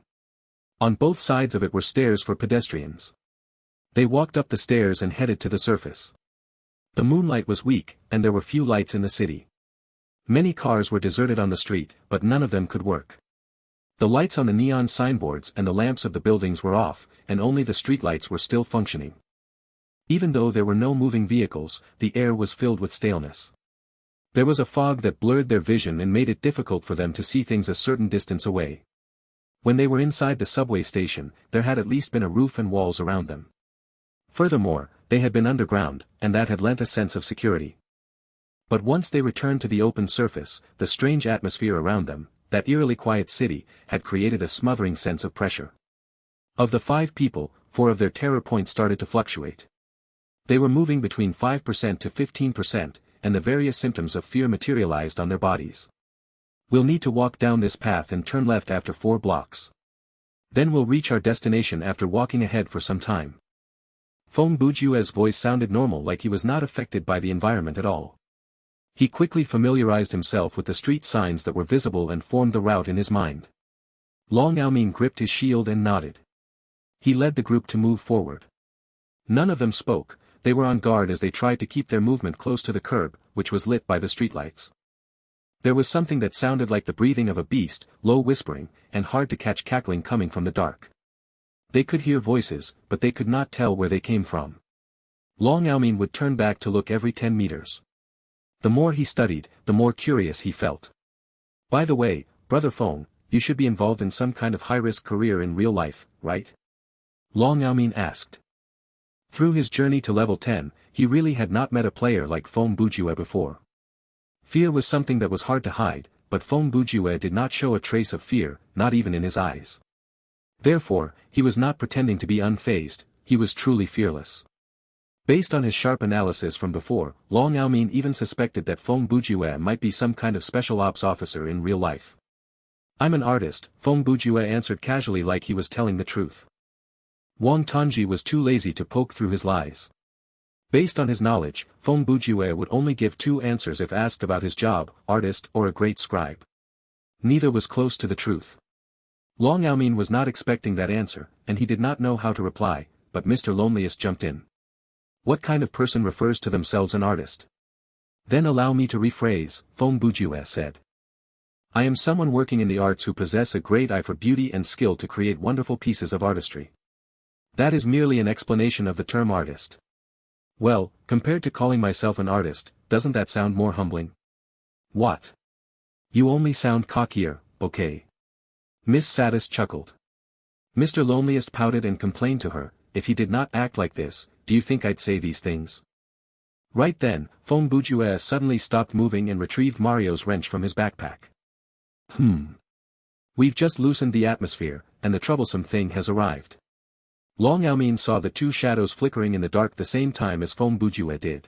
A: On both sides of it were stairs for pedestrians. They walked up the stairs and headed to the surface. The moonlight was weak, and there were few lights in the city. Many cars were deserted on the street, but none of them could work. The lights on the neon signboards and the lamps of the buildings were off, and only the streetlights were still functioning. Even though there were no moving vehicles, the air was filled with staleness. There was a fog that blurred their vision and made it difficult for them to see things a certain distance away. When they were inside the subway station, there had at least been a roof and walls around them. Furthermore, they had been underground, and that had lent a sense of security. But once they returned to the open surface, the strange atmosphere around them, that eerily quiet city, had created a smothering sense of pressure. Of the 5 people, 4 of their terror points started to fluctuate. They were moving between 5% to 15%, and the various symptoms of fear materialized on their bodies. We'll need to walk down this path and turn left after 4 blocks. Then we'll reach our destination after walking ahead for some time. Fong Bujue's voice sounded normal, like he was not affected by the environment at all. He quickly familiarized himself with the street signs that were visible and formed the route in his mind. Long Aomin gripped his shield and nodded. He led the group to move forward. None of them spoke, they were on guard as they tried to keep their movement close to the curb, which was lit by the streetlights. There was something that sounded like the breathing of a beast, low whispering, and hard to catch cackling coming from the dark. They could hear voices, but they could not tell where they came from. Long Aomin would turn back to look every 10 meters. The more he studied, the more curious he felt. By the way, Brother Fong, you should be involved in some kind of high-risk career in real life, right? Long Aomin asked. Through his journey to level 10, he really had not met a player like Fong Bujue before. Fear was something that was hard to hide, but Fong Bujue did not show a trace of fear, not even in his eyes. Therefore, he was not pretending to be unfazed, he was truly fearless. Based on his sharp analysis from before, Long Aomin even suspected that Fong Bujue might be some kind of special ops officer in real life. I'm an artist, Fong Bujue answered casually like he was telling the truth. Wang Tongji was too lazy to poke through his lies. Based on his knowledge, Fong Bujue would only give 2 answers if asked about his job, artist or a great scribe. Neither was close to the truth. Long Aomin was not expecting that answer, and he did not know how to reply, but Mr. Loneliest jumped in. What kind of person refers to themselves an artist? Then allow me to rephrase, Fong Bujue said. I am someone working in the arts who possess a great eye for beauty and skill to create wonderful pieces of artistry. That is merely an explanation of the term artist. Well, compared to calling myself an artist, doesn't that sound more humbling? What? You only sound cockier, okay? Miss Satis chuckled. Mr. Loneliest pouted and complained to her, if he did not act like this, do you think I'd say these things? Right then, Fong Bujue suddenly stopped moving and retrieved Mario's wrench from his backpack. We've just loosened the atmosphere, and the troublesome thing has arrived. Long Yaomin saw the two shadows flickering in the dark the same time as Fong Bujue did.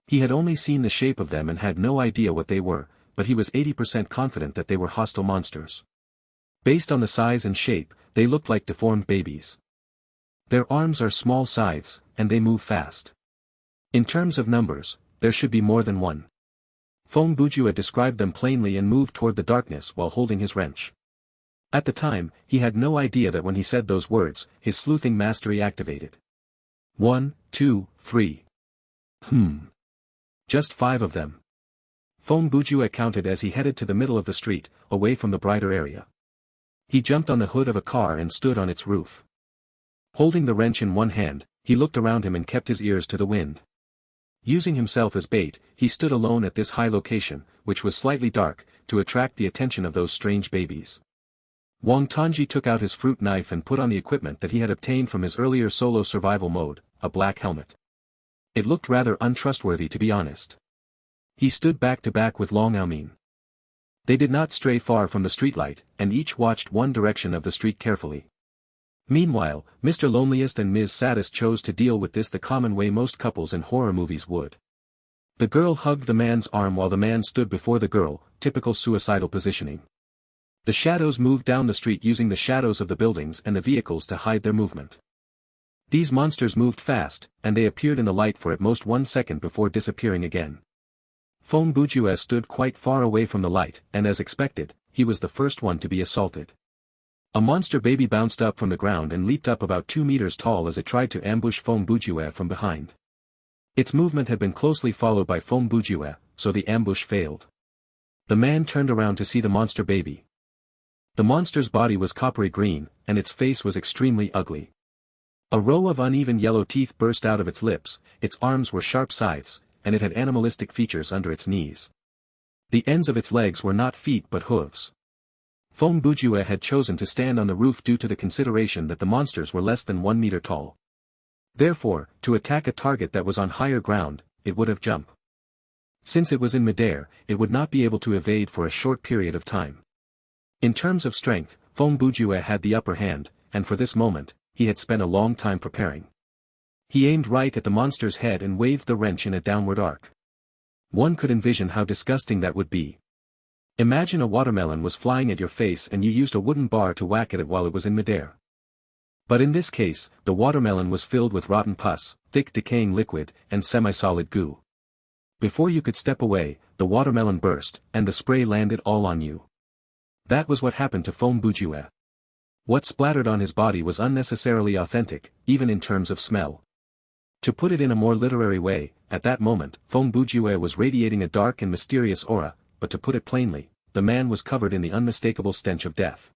A: He had only seen the shape of them and had no idea what they were, but he was 80% confident that they were hostile monsters. Based on the size and shape, they looked like deformed babies. Their arms are small scythes, and they move fast. In terms of numbers, there should be more than one. Fong Bujue described them plainly and moved toward the darkness while holding his wrench. At the time, he had no idea that when he said those words, his sleuthing mastery activated. 1, 2, 3. Just 5 of them. Fong Bujue counted as he headed to the middle of the street, away from the brighter area. He jumped on the hood of a car and stood on its roof. Holding the wrench in one hand, he looked around him and kept his ears to the wind. Using himself as bait, he stood alone at this high location, which was slightly dark, to attract the attention of those strange babies. Wang Tanji took out his fruit knife and put on the equipment that he had obtained from his earlier solo survival mode, a black helmet. It looked rather untrustworthy to be honest. He stood back to back with Long Yaomin. They did not stray far from the streetlight, and each watched one direction of the street carefully. Meanwhile, Mr. Loneliest and Ms. Satis chose to deal with this the common way most couples in horror movies would. The girl hugged the man's arm while the man stood before the girl, typical suicidal positioning. The shadows moved down the street using the shadows of the buildings and the vehicles to hide their movement. These monsters moved fast, and they appeared in the light for at most 1 second before disappearing again. Fong Bujue stood quite far away from the light, and as expected, he was the first one to be assaulted. A monster baby bounced up from the ground and leaped up about 2 meters tall as it tried to ambush Fong Bujue from behind. Its movement had been closely followed by Fong Bujue, so the ambush failed. The man turned around to see the monster baby. The monster's body was coppery green, and its face was extremely ugly. A row of uneven yellow teeth burst out of its lips, its arms were sharp scythes, and it had animalistic features under its knees. The ends of its legs were not feet but hooves. Fong Bujue had chosen to stand on the roof due to the consideration that the monsters were less than 1 meter tall. Therefore, to attack a target that was on higher ground, it would have jumped. Since it was in midair, it would not be able to evade for a short period of time. In terms of strength, Fong Bujue had the upper hand, and for this moment, he had spent a long time preparing. He aimed right at the monster's head and waved the wrench in a downward arc. One could envision how disgusting that would be. Imagine a watermelon was flying at your face and you used a wooden bar to whack at it while it was in midair. But in this case, the watermelon was filled with rotten pus, thick decaying liquid, and semi-solid goo. Before you could step away, the watermelon burst, and the spray landed all on you. That was what happened to Fong Bujue. What splattered on his body was unnecessarily authentic, even in terms of smell. To put it in a more literary way, at that moment, Fong Bujue was radiating a dark and mysterious aura, but to put it plainly, the man was covered in the unmistakable stench of death.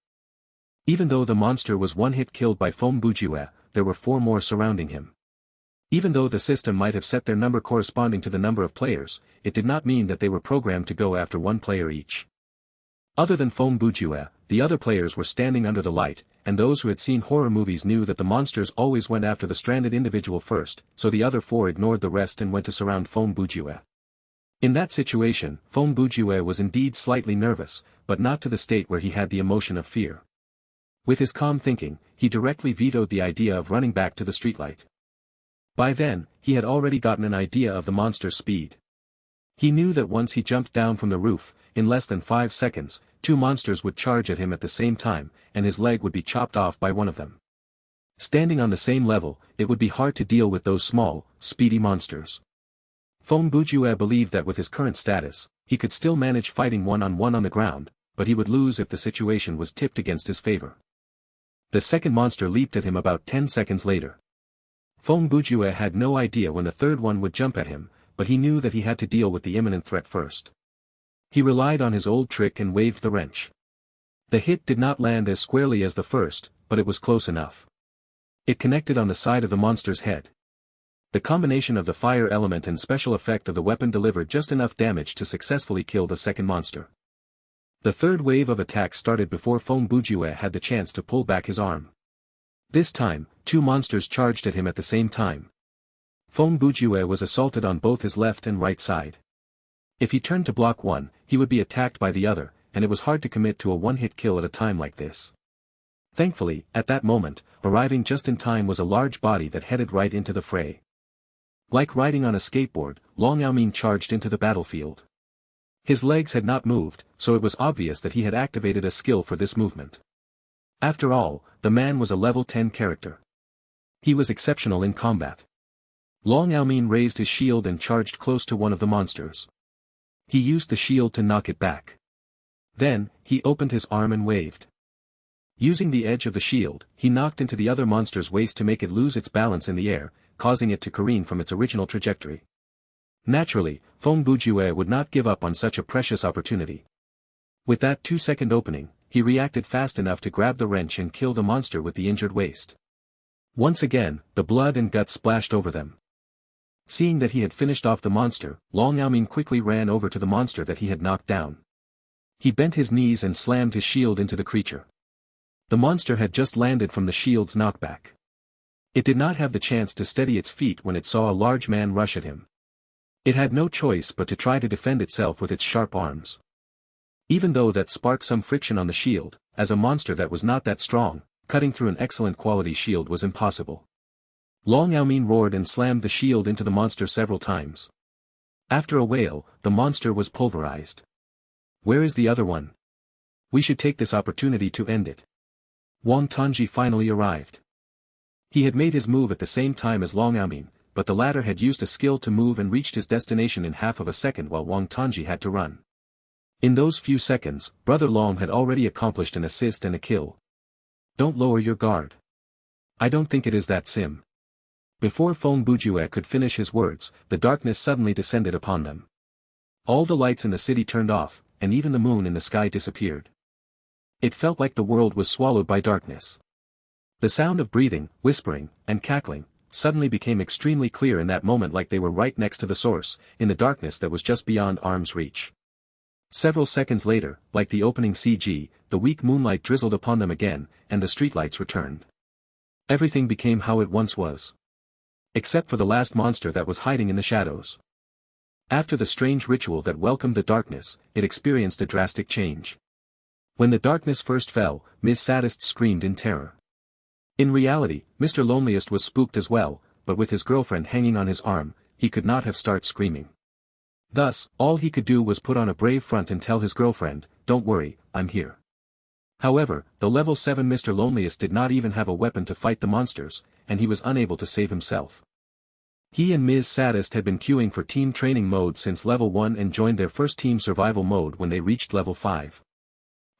A: Even though the monster was one hit killed by Fong Bujue, there were 4 more surrounding him. Even though the system might have set their number corresponding to the number of players, it did not mean that they were programmed to go after 1 player each. Other than Fong Bujue, the other players were standing under the light, and those who had seen horror movies knew that the monsters always went after the stranded individual first, so the other 4 ignored the rest and went to surround Fong Bujue. In that situation, Fong Bujue was indeed slightly nervous, but not to the state where he had the emotion of fear. With his calm thinking, he directly vetoed the idea of running back to the streetlight. By then, he had already gotten an idea of the monster's speed. He knew that once he jumped down from the roof, in less than 5 seconds, 2 monsters would charge at him at the same time, and his leg would be chopped off by one of them. Standing on the same level, it would be hard to deal with those small, speedy monsters. Fong Bujue believed that with his current status, he could still manage fighting one-on-one on the ground, but he would lose if the situation was tipped against his favor. The second monster leaped at him about 10 seconds later. Fong Bujue had no idea when the third one would jump at him, but he knew that he had to deal with the imminent threat first. He relied on his old trick and waved the wrench. The hit did not land as squarely as the first, but it was close enough. It connected on the side of the monster's head. The combination of the fire element and special effect of the weapon delivered just enough damage to successfully kill the second monster. The third wave of attacks started before Feng Bujue had the chance to pull back his arm. This time, two monsters charged at him at the same time. Feng Bujue was assaulted on both his left and right side. If he turned to block one, he would be attacked by the other, and it was hard to commit to a one-hit kill at a time like this. Thankfully, at that moment, arriving just in time was a large body that headed right into the fray. Like riding on a skateboard, Long Yaomin charged into the battlefield. His legs had not moved, so it was obvious that he had activated a skill for this movement. After all, the man was a level 10 character. He was exceptional in combat. Long Yaomin raised his shield and charged close to one of the monsters. He used the shield to knock it back. Then, he opened his arm and waved. Using the edge of the shield, he knocked into the other monster's waist to make it lose its balance in the air, causing it to careen from its original trajectory. Naturally, Feng Bujue would not give up on such a precious opportunity. With that 2-second opening, he reacted fast enough to grab the wrench and kill the monster with the injured waist. Once again, the blood and guts splashed over them. Seeing that he had finished off the monster, Long Yaomin quickly ran over to the monster that he had knocked down. He bent his knees and slammed his shield into the creature. The monster had just landed from the shield's knockback. It did not have the chance to steady its feet when it saw a large man rush at him. It had no choice but to try to defend itself with its sharp arms. Even though that sparked some friction on the shield, as a monster that was not that strong, cutting through an excellent quality shield was impossible. Long Yaomin roared and slammed the shield into the monster several times. After a wail, the monster was pulverized. Where is the other one? We should take this opportunity to end it. Wang Tongji finally arrived. He had made his move at the same time as Long Yaomin, but the latter had used a skill to move and reached his destination in half of a second while Wang Tongji had to run. In those few seconds, Brother Long had already accomplished an assist and a kill. Don't lower your guard. I don't think it is that sim. Before Feng Bujue could finish his words, the darkness suddenly descended upon them. All the lights in the city turned off, and even the moon in the sky disappeared. It felt like the world was swallowed by darkness. The sound of breathing, whispering, and cackling, suddenly became extremely clear in that moment, like they were right next to the source, in the darkness that was just beyond arm's reach. Several seconds later, like the opening CG, the weak moonlight drizzled upon them again, and the streetlights returned. Everything became how it once was. Except for the last monster that was hiding in the shadows. After the strange ritual that welcomed the darkness, it experienced a drastic change. When the darkness first fell, Ms. Sadist screamed in terror. In reality, Mr. Loneliest was spooked as well, but with his girlfriend hanging on his arm, he could not have started screaming. Thus, all he could do was put on a brave front and tell his girlfriend, "Don't worry, I'm here." However, the level 7 Mr. Loneliest did not even have a weapon to fight the monsters, and he was unable to save himself. He and Ms. Sadist had been queuing for team training mode since level 1 and joined their first team survival mode when they reached level 5.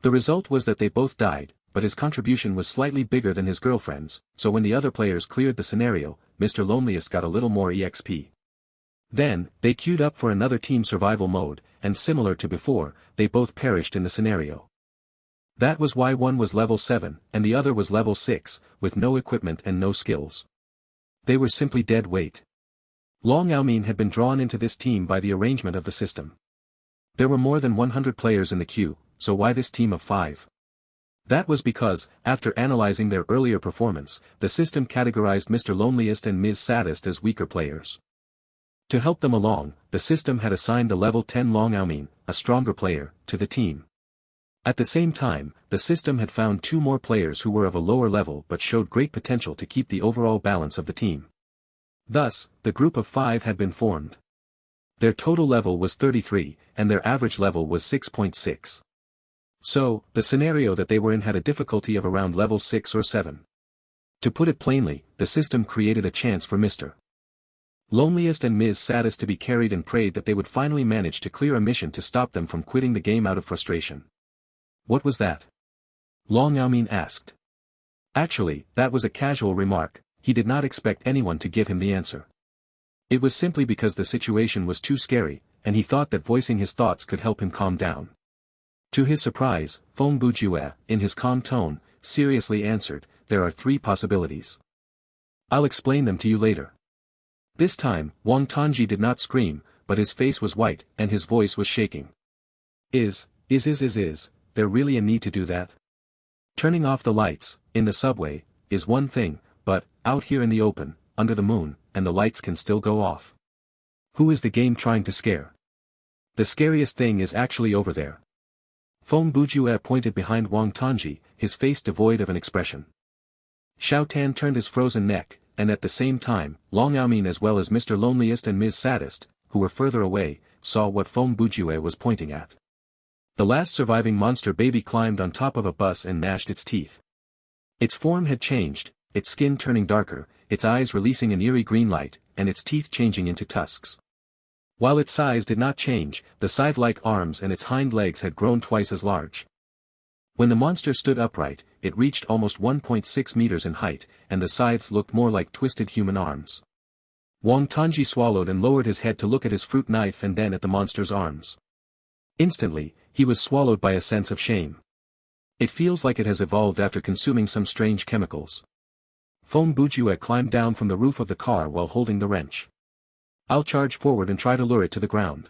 A: The result was that they both died, but his contribution was slightly bigger than his girlfriend's, so when the other players cleared the scenario, Mr. Loneliest got a little more EXP. Then, they queued up for another team survival mode, and similar to before, they both perished in the scenario. That was why one was level 7, and the other was level 6, with no equipment and no skills. They were simply dead weight. Long Yaomin had been drawn into this team by the arrangement of the system. There were more than 100 players in the queue, so why this team of 5? That was because, after analyzing their earlier performance, the system categorized Mr. Loneliest and Ms. Sadist as weaker players. To help them along, the system had assigned the level 10 Long Yaomin, a stronger player, to the team. At the same time, the system had found 2 more players who were of a lower level but showed great potential to keep the overall balance of the team. Thus, the group of 5 had been formed. Their total level was 33, and their average level was 6.6. So, the scenario that they were in had a difficulty of around level 6 or 7. To put it plainly, the system created a chance for Mr. Loneliest and Ms. Sadist to be carried and prayed that they would finally manage to clear a mission to stop them from quitting the game out of frustration. What was that? Long Yaomin asked. Actually, that was a casual remark, he did not expect anyone to give him the answer. It was simply because the situation was too scary, and he thought that voicing his thoughts could help him calm down. To his surprise, Feng Bujue, in his calm tone, seriously answered, "There are 3 possibilities. I'll explain them to you later." This time, Wang Tongji did not scream, but his face was white and his voice was shaking. Is there really a need to do that? Turning off the lights, in the subway, is one thing, but, out here in the open, under the moon, and the lights can still go off. Who is the game trying to scare? The scariest thing is actually over there. Feng Bujue pointed behind Wang Tongji, his face devoid of an expression. Xiao Tan turned his frozen neck, and at the same time, Long Yaomin as well as Mr. Loneliest and Ms. Saddest, who were further away, saw what Feng Bujue was pointing at. The last surviving monster baby climbed on top of a bus and gnashed its teeth. Its form had changed, its skin turning darker, its eyes releasing an eerie green light, and its teeth changing into tusks. While its size did not change, the scythe-like arms and its hind legs had grown twice as large. When the monster stood upright, it reached almost 1.6 meters in height, and the scythes looked more like twisted human arms. Wang Tongji swallowed and lowered his head to look at his fruit knife and then at the monster's arms. Instantly, he was swallowed by a sense of shame. It feels like it has evolved after consuming some strange chemicals. Feng Bujue climbed down from the roof of the car while holding the wrench. I'll charge forward and try to lure it to the ground.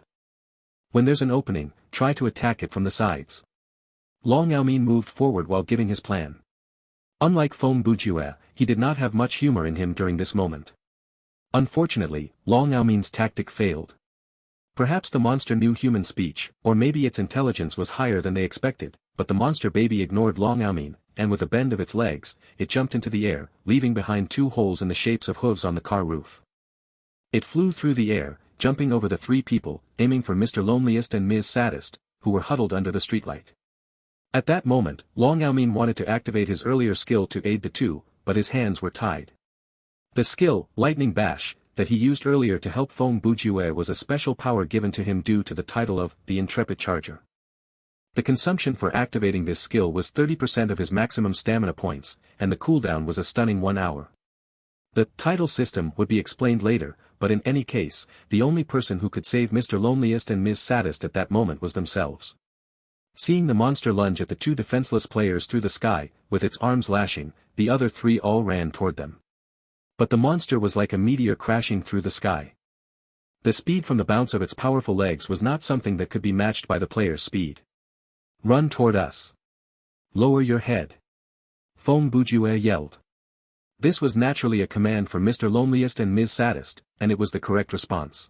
A: When there's an opening, try to attack it from the sides. Long Yaomin moved forward while giving his plan. Unlike Feng Bujue, he did not have much humor in him during this moment. Unfortunately, Long Yaomin's tactic failed. Perhaps the monster knew human speech, or maybe its intelligence was higher than they expected, but the monster baby ignored Long Yaomin, and with a bend of its legs, it jumped into the air, leaving behind two holes in the shapes of hooves on the car roof. It flew through the air, jumping over the three people, aiming for Mr. Loneliest and Ms. Saddest, who were huddled under the streetlight. At that moment, Long Yaomin wanted to activate his earlier skill to aid the two, but his hands were tied. The skill, Lightning Bash, that he used earlier to help Feng Bujue was a special power given to him due to the title of the Intrepid Charger. The consumption for activating this skill was 30% of his maximum stamina points, and the cooldown was a stunning 1 hour. The title system would be explained later, but in any case, the only person who could save Mr. Loneliest and Ms. Saddest at that moment was themselves. Seeing the monster lunge at the two defenseless players through the sky, with its arms lashing, the other three all ran toward them. But the monster was like a meteor crashing through the sky. The speed from the bounce of its powerful legs was not something that could be matched by the player's speed. Run toward us. Lower your head. Feng Bujue yelled. This was naturally a command for Mr. Loneliest and Ms. Saddest, and it was the correct response.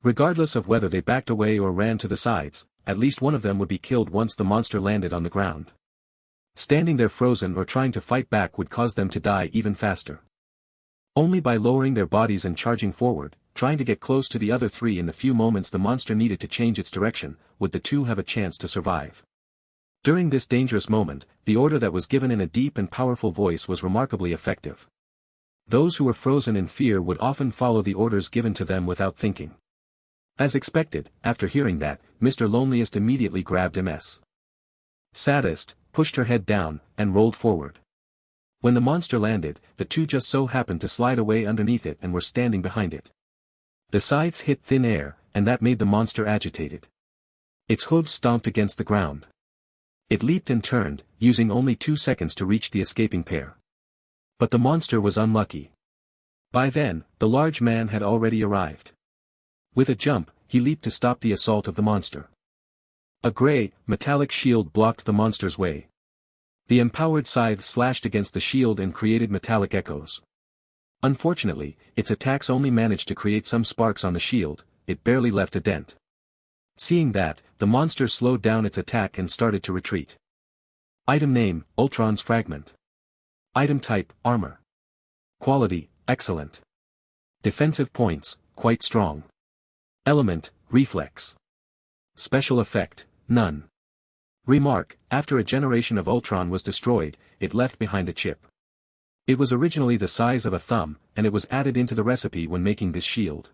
A: Regardless of whether they backed away or ran to the sides, at least one of them would be killed once the monster landed on the ground. Standing there frozen or trying to fight back would cause them to die even faster. Only by lowering their bodies and charging forward, trying to get close to the other three in the few moments the monster needed to change its direction, would the two have a chance to survive. During this dangerous moment, the order that was given in a deep and powerful voice was remarkably effective. Those who were frozen in fear would often follow the orders given to them without thinking. As expected, after hearing that, Mr. Loneliest immediately grabbed Ms. Saddest, pushed her head down, and rolled forward. When the monster landed, the two just so happened to slide away underneath it and were standing behind it. The scythes hit thin air, and that made the monster agitated. Its hooves stomped against the ground. It leaped and turned, using only 2 seconds to reach the escaping pair. But the monster was unlucky. By then, the large man had already arrived. With a jump, he leaped to stop the assault of the monster. A gray, metallic shield blocked the monster's way. The empowered scythe slashed against the shield and created metallic echoes. Unfortunately, its attacks only managed to create some sparks on the shield, it barely left a dent. Seeing that, the monster slowed down its attack and started to retreat. Item name, Ultron's Fragment. Item type, Armor. Quality, Excellent. Defensive points, quite strong. Element, Reflex. Special effect, None. Remark, after a generation of Ultron was destroyed, it left behind a chip. It was originally the size of a thumb, and it was added into the recipe when making this shield.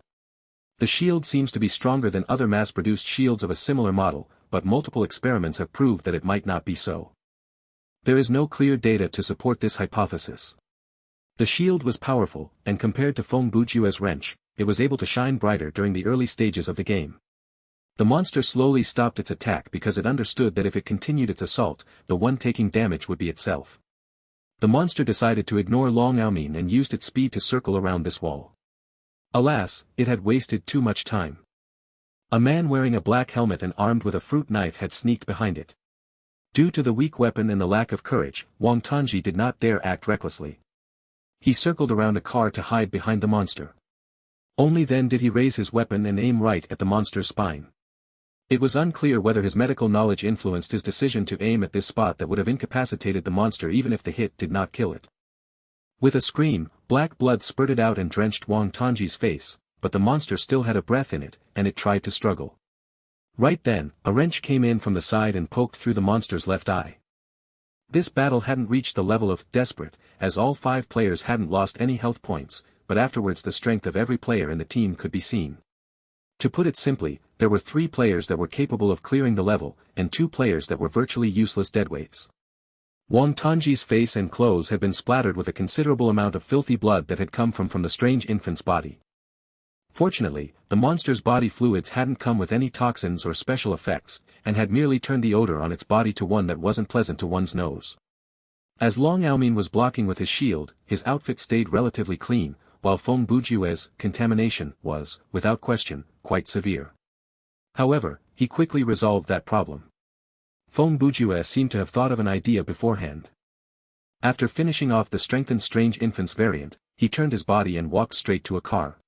A: The shield seems to be stronger than other mass-produced shields of a similar model, but multiple experiments have proved that it might not be so. There is no clear data to support this hypothesis. The shield was powerful, and compared to Feng Bujue's wrench, it was able to shine brighter during the early stages of the game. The monster slowly stopped its attack because it understood that if it continued its assault, the one taking damage would be itself. The monster decided to ignore Long Yaomin and used its speed to circle around this wall. Alas, it had wasted too much time. A man wearing a black helmet and armed with a fruit knife had sneaked behind it. Due to the weak weapon and the lack of courage, Wang Tongji did not dare act recklessly. He circled around a car to hide behind the monster. Only then did he raise his weapon and aim right at the monster's spine. It was unclear whether his medical knowledge influenced his decision to aim at this spot that would have incapacitated the monster even if the hit did not kill it. With a scream, black blood spurted out and drenched Wang Tongji's face, but the monster still had a breath in it, and it tried to struggle. Right then, a wrench came in from the side and poked through the monster's left eye. This battle hadn't reached the level of desperate, as all 5 players hadn't lost any health points, but afterwards the strength of every player in the team could be seen. To put it simply, there were 3 players that were capable of clearing the level, and 2 players that were virtually useless deadweights. Wang Tongji's face and clothes had been splattered with a considerable amount of filthy blood that had come from the strange infant's body. Fortunately, the monster's body fluids hadn't come with any toxins or special effects, and had merely turned the odor on its body to one that wasn't pleasant to one's nose. As Long Yaomin was blocking with his shield, his outfit stayed relatively clean, while Feng Bujue's contamination was, without question, quite severe. However, he quickly resolved that problem. Feng Bujue seemed to have thought of an idea beforehand. After finishing off the strengthened strange infant's variant, he turned his body and walked straight to a car.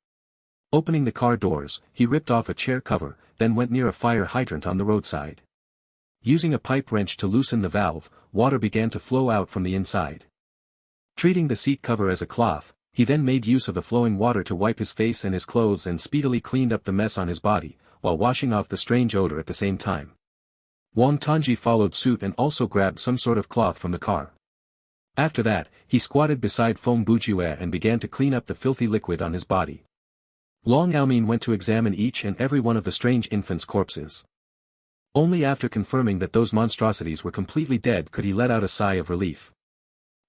A: Opening the car doors, he ripped off a chair cover, then went near a fire hydrant on the roadside. Using a pipe wrench to loosen the valve, water began to flow out from the inside. Treating the seat cover as a cloth, he then made use of the flowing water to wipe his face and his clothes and speedily cleaned up the mess on his body, while washing off the strange odor at the same time. Wang Tongji followed suit and also grabbed some sort of cloth from the car. After that, he squatted beside Feng Bujue and began to clean up the filthy liquid on his body. Long Yaomin went to examine each and every one of the strange infant's corpses. Only after confirming that those monstrosities were completely dead could he let out a sigh of relief.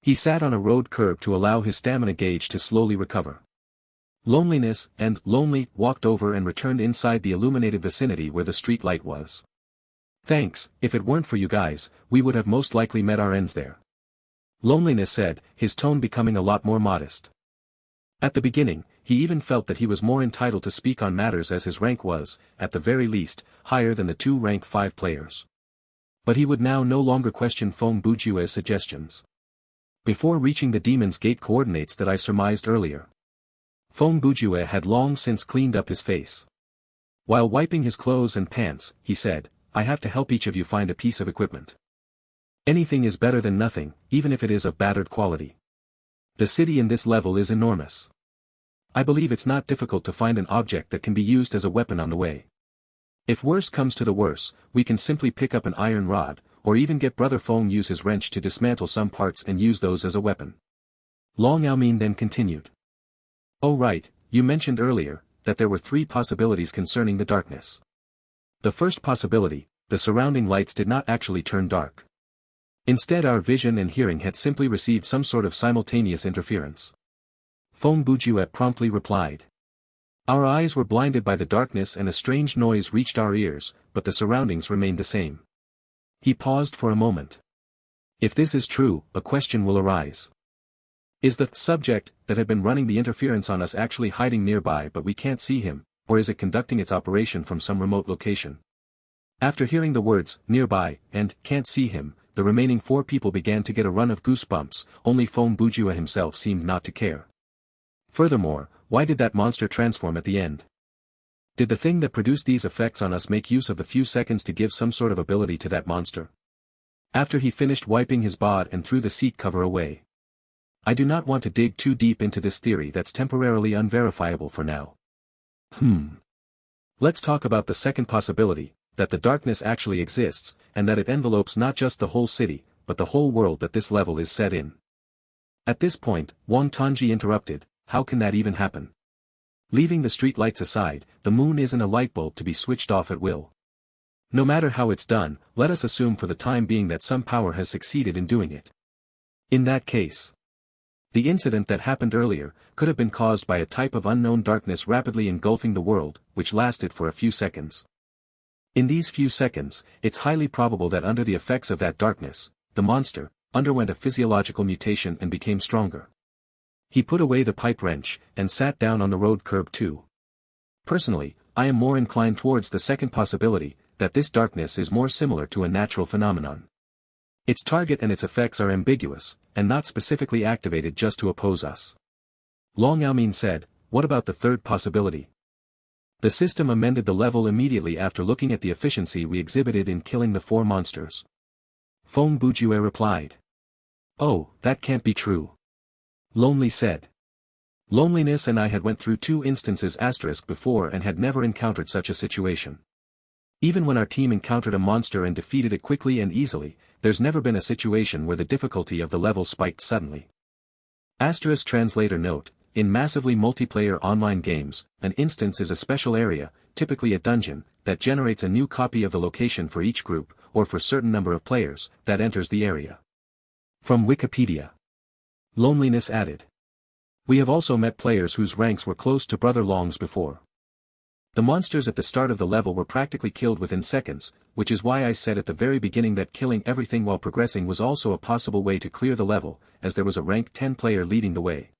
A: He sat on a road curb to allow his stamina gauge to slowly recover. Loneliness and Lonely walked over and returned inside the illuminated vicinity where the street light was. Thanks, if it weren't for you guys, we would have most likely met our ends there. Loneliness said, his tone becoming a lot more modest. At the beginning, he even felt that he was more entitled to speak on matters as his rank was, at the very least, higher than the 2 rank 5 players. But he would now no longer question Feng Bujue's suggestions. Before reaching the Demon's Gate coordinates that I surmised earlier, Feng Bujue had long since cleaned up his face. While wiping his clothes and pants, he said, I have to help each of you find a piece of equipment. Anything is better than nothing, even if it is of battered quality. The city in this level is enormous. I believe it's not difficult to find an object that can be used as a weapon on the way. If worse comes to the worse, we can simply pick up an iron rod, or even get Brother Feng use his wrench to dismantle some parts and use those as a weapon. Long Yaomin then continued. Oh right, you mentioned earlier, that there were 3 possibilities concerning the darkness. The first possibility, the surrounding lights did not actually turn dark. Instead our vision and hearing had simply received some sort of simultaneous interference. Feng Bujue promptly replied. Our eyes were blinded by the darkness and a strange noise reached our ears, but the surroundings remained the same. He paused for a moment. If this is true, a question will arise. Is the subject that had been running the interference on us actually hiding nearby but we can't see him, or is it conducting its operation from some remote location? After hearing the words, nearby, and can't see him, the remaining 4 people began to get a run of goosebumps, only Feng Bujue himself seemed not to care. Furthermore, why did that monster transform at the end? Did the thing that produced these effects on us make use of the few seconds to give some sort of ability to that monster? After he finished wiping his bod and threw the seat cover away. I do not want to dig too deep into this theory that's temporarily unverifiable for now. Let's talk about the second possibility, that the darkness actually exists, and that it envelopes not just the whole city, but the whole world that this level is set in. At this point, Wang Tongji interrupted, how can that even happen? Leaving the street lights aside, the moon isn't a light bulb to be switched off at will. No matter how it's done, let us assume for the time being that some power has succeeded in doing it. In that case, the incident that happened earlier could have been caused by a type of unknown darkness rapidly engulfing the world, which lasted for a few seconds. In these few seconds, it's highly probable that under the effects of that darkness, the monster underwent a physiological mutation and became stronger. He put away the pipe wrench, and sat down on the road curb too. Personally, I am more inclined towards the second possibility, that this darkness is more similar to a natural phenomenon. Its target and its effects are ambiguous, and not specifically activated just to oppose us. Long Yaomin said, what about the third possibility? The system amended the level immediately after looking at the efficiency we exhibited in killing the 4 monsters. Feng Bujue replied. Oh, that can't be true. Lonely said. Loneliness and I had went through 2 instances before and had never encountered such a situation. Even when our team encountered a monster and defeated it quickly and easily, there's never been a situation where the difficulty of the level spiked suddenly. Translator note, in massively multiplayer online games, an instance is a special area, typically a dungeon, that generates a new copy of the location for each group, or for certain number of players, that enters the area. From Wikipedia. Loneliness added. We have also met players whose ranks were close to Brother Long's before. The monsters at the start of the level were practically killed within seconds, which is why I said at the very beginning that killing everything while progressing was also a possible way to clear the level, as there was a rank 10 player leading the way.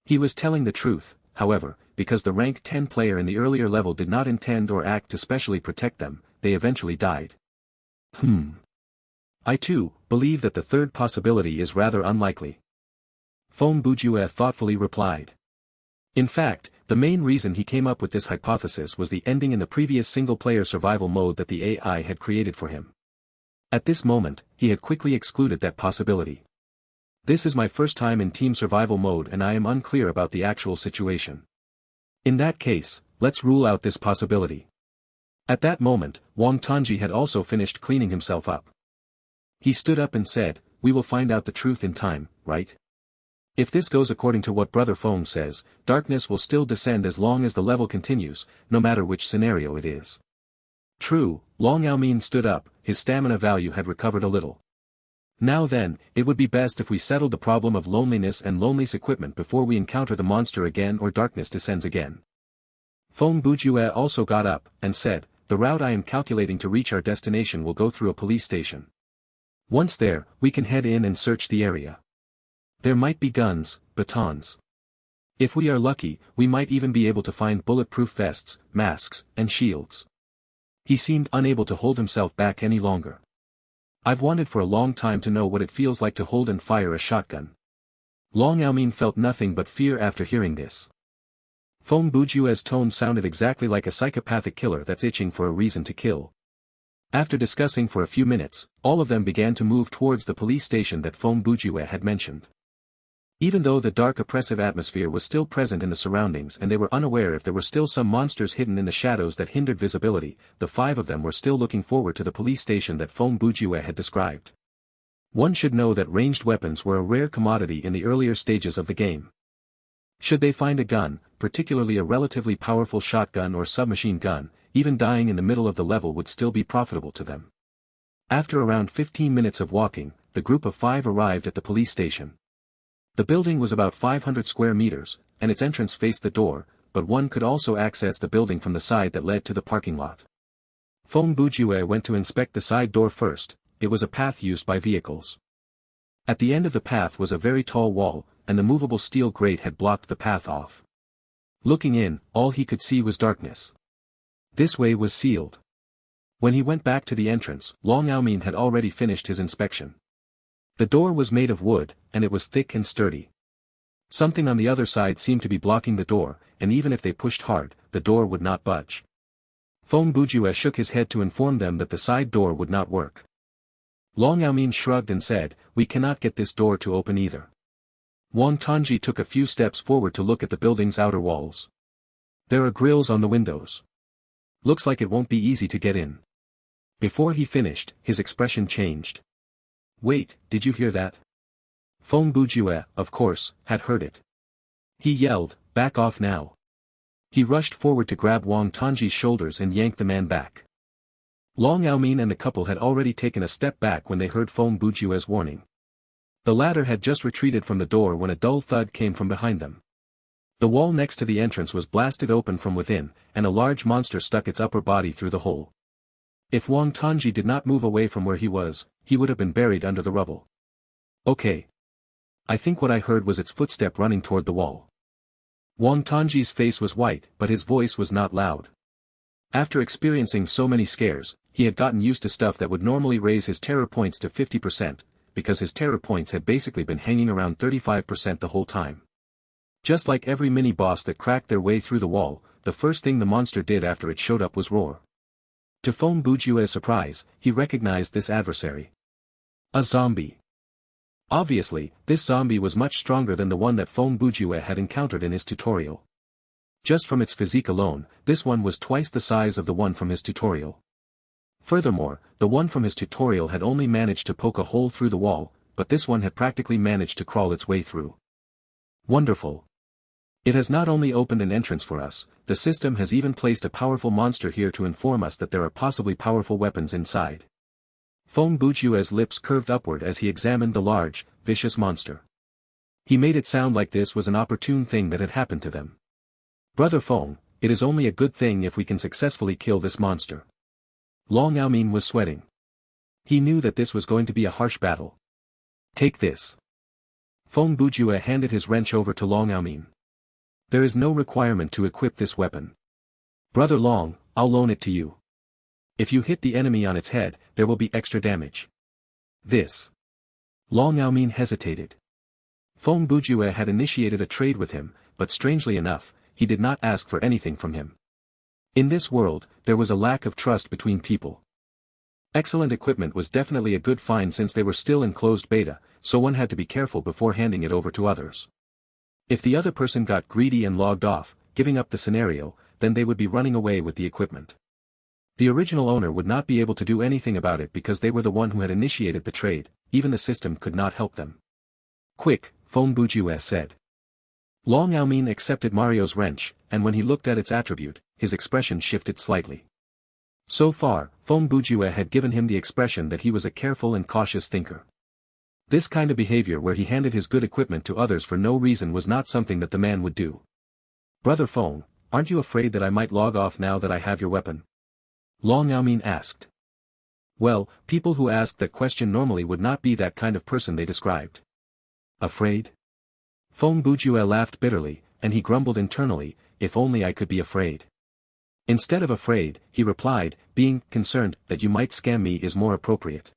A: He was telling the truth, however, because the rank 10 player in the earlier level did not intend or act to specially protect them, they eventually died. I too, believe that the third possibility is rather unlikely. Feng Bujue thoughtfully replied. In fact, the main reason he came up with this hypothesis was the ending in the previous single-player survival mode that the AI had created for him. At this moment, he had quickly excluded that possibility. This is my first time in team survival mode and I am unclear about the actual situation. In that case, let's rule out this possibility. At that moment, Wang Tanji had also finished cleaning himself up. He stood up and said, we will find out the truth in time, right? If this goes according to what Brother Feng says, darkness will still descend as long as the level continues, no matter which scenario it is. True, Long Yaomin stood up, his stamina value had recovered a little. Now then, it would be best if we settled the problem of loneliness and Lonely's equipment before we encounter the monster again or darkness descends again. Feng Bujue also got up, and said, the route I am calculating to reach our destination will go through a police station. Once there, we can head in and search the area. There might be guns, batons. If we are lucky, we might even be able to find bulletproof vests, masks, and shields. He seemed unable to hold himself back any longer. I've wanted for a long time to know what it feels like to hold and fire a shotgun. Long Yaomin felt nothing but fear after hearing this. Feng Bujue's tone sounded exactly like a psychopathic killer that's itching for a reason to kill. After discussing for a few minutes, all of them began to move towards the police station that Feng Bujue had mentioned. Even though the dark oppressive atmosphere was still present in the surroundings and they were unaware if there were still some monsters hidden in the shadows that hindered visibility, the 5 of them were still looking forward to the police station that Feng Bujue had described. One should know that ranged weapons were a rare commodity in the earlier stages of the game. Should they find a gun, particularly a relatively powerful shotgun or submachine gun, even dying in the middle of the level would still be profitable to them. After around 15 minutes of walking, the group of 5 arrived at the police station. The building was about 500 square meters, and its entrance faced the door, but one could also access the building from the side that led to the parking lot. Feng Bujue went to inspect the side door first. It was a path used by vehicles. At the end of the path was a very tall wall, and the movable steel grate had blocked the path off. Looking in, all he could see was darkness. This way was sealed. When he went back to the entrance, Long Yaomin had already finished his inspection. The door was made of wood, and it was thick and sturdy. Something on the other side seemed to be blocking the door, and even if they pushed hard, the door would not budge. Feng Bujue shook his head to inform them that the side door would not work. Long Yaomin shrugged and said, we cannot get this door to open either. Wang Tanji took a few steps forward to look at the building's outer walls. There are grills on the windows. Looks like it won't be easy to get in. Before he finished, his expression changed. Wait, did you hear that? Feng Bujue, of course, had heard it. He yelled, back off now. He rushed forward to grab Wang Tanji's shoulders and yanked the man back. Long Yaomin and the couple had already taken a step back when they heard Feng Bujue's warning. The latter had just retreated from the door when a dull thud came from behind them. The wall next to the entrance was blasted open from within, and a large monster stuck its upper body through the hole. If Wang Tanji did not move away from where he was, he would have been buried under the rubble. Okay. I think what I heard was its footstep running toward the wall. Wang Tongji's face was white, but his voice was not loud. After experiencing so many scares, he had gotten used to stuff that would normally raise his terror points to 50%, because his terror points had basically been hanging around 35% the whole time. Just like every mini-boss that cracked their way through the wall, the first thing the monster did after it showed up was roar. To Feng Bujue's surprise, he recognized this adversary. A zombie. Obviously, this zombie was much stronger than the one that Feng Bujue had encountered in his tutorial. Just from its physique alone, this one was twice the size of the one from his tutorial. Furthermore, the one from his tutorial had only managed to poke a hole through the wall, but this one had practically managed to crawl its way through. Wonderful. It has not only opened an entrance for us, the system has even placed a powerful monster here to inform us that there are possibly powerful weapons inside. Feng Bujue's lips curved upward as he examined the large, vicious monster. He made it sound like this was an opportune thing that had happened to them. Brother Feng, it is only a good thing if we can successfully kill this monster. Long Yaomin was sweating. He knew that this was going to be a harsh battle. Take this. Feng Bujue handed his wrench over to Long Yaomin. There is no requirement to equip this weapon. Brother Long, I'll loan it to you. If you hit the enemy on its head, there will be extra damage. This. Long Yaomin hesitated. Feng Bujue had initiated a trade with him, but strangely enough, he did not ask for anything from him. In this world, there was a lack of trust between people. Excellent equipment was definitely a good find since they were still in closed beta, so one had to be careful before handing it over to others. If the other person got greedy and logged off, giving up the scenario, then they would be running away with the equipment. The original owner would not be able to do anything about it because they were the one who had initiated the trade, even the system could not help them. Quick, Feng Bujue said. Long Yaomin accepted Mario's wrench, and when he looked at its attribute, his expression shifted slightly. So far, Feng Bujue had given him the expression that he was a careful and cautious thinker. This kind of behavior where he handed his good equipment to others for no reason was not something that the man would do. Brother Feng, aren't you afraid that I might log off now that I have your weapon? Long Yaomin asked. Well, people who ask that question normally would not be that kind of person they described. Afraid? Feng Bujue laughed bitterly, and he grumbled internally, if only I could be afraid. Instead of afraid, he replied, being concerned that you might scam me is more appropriate.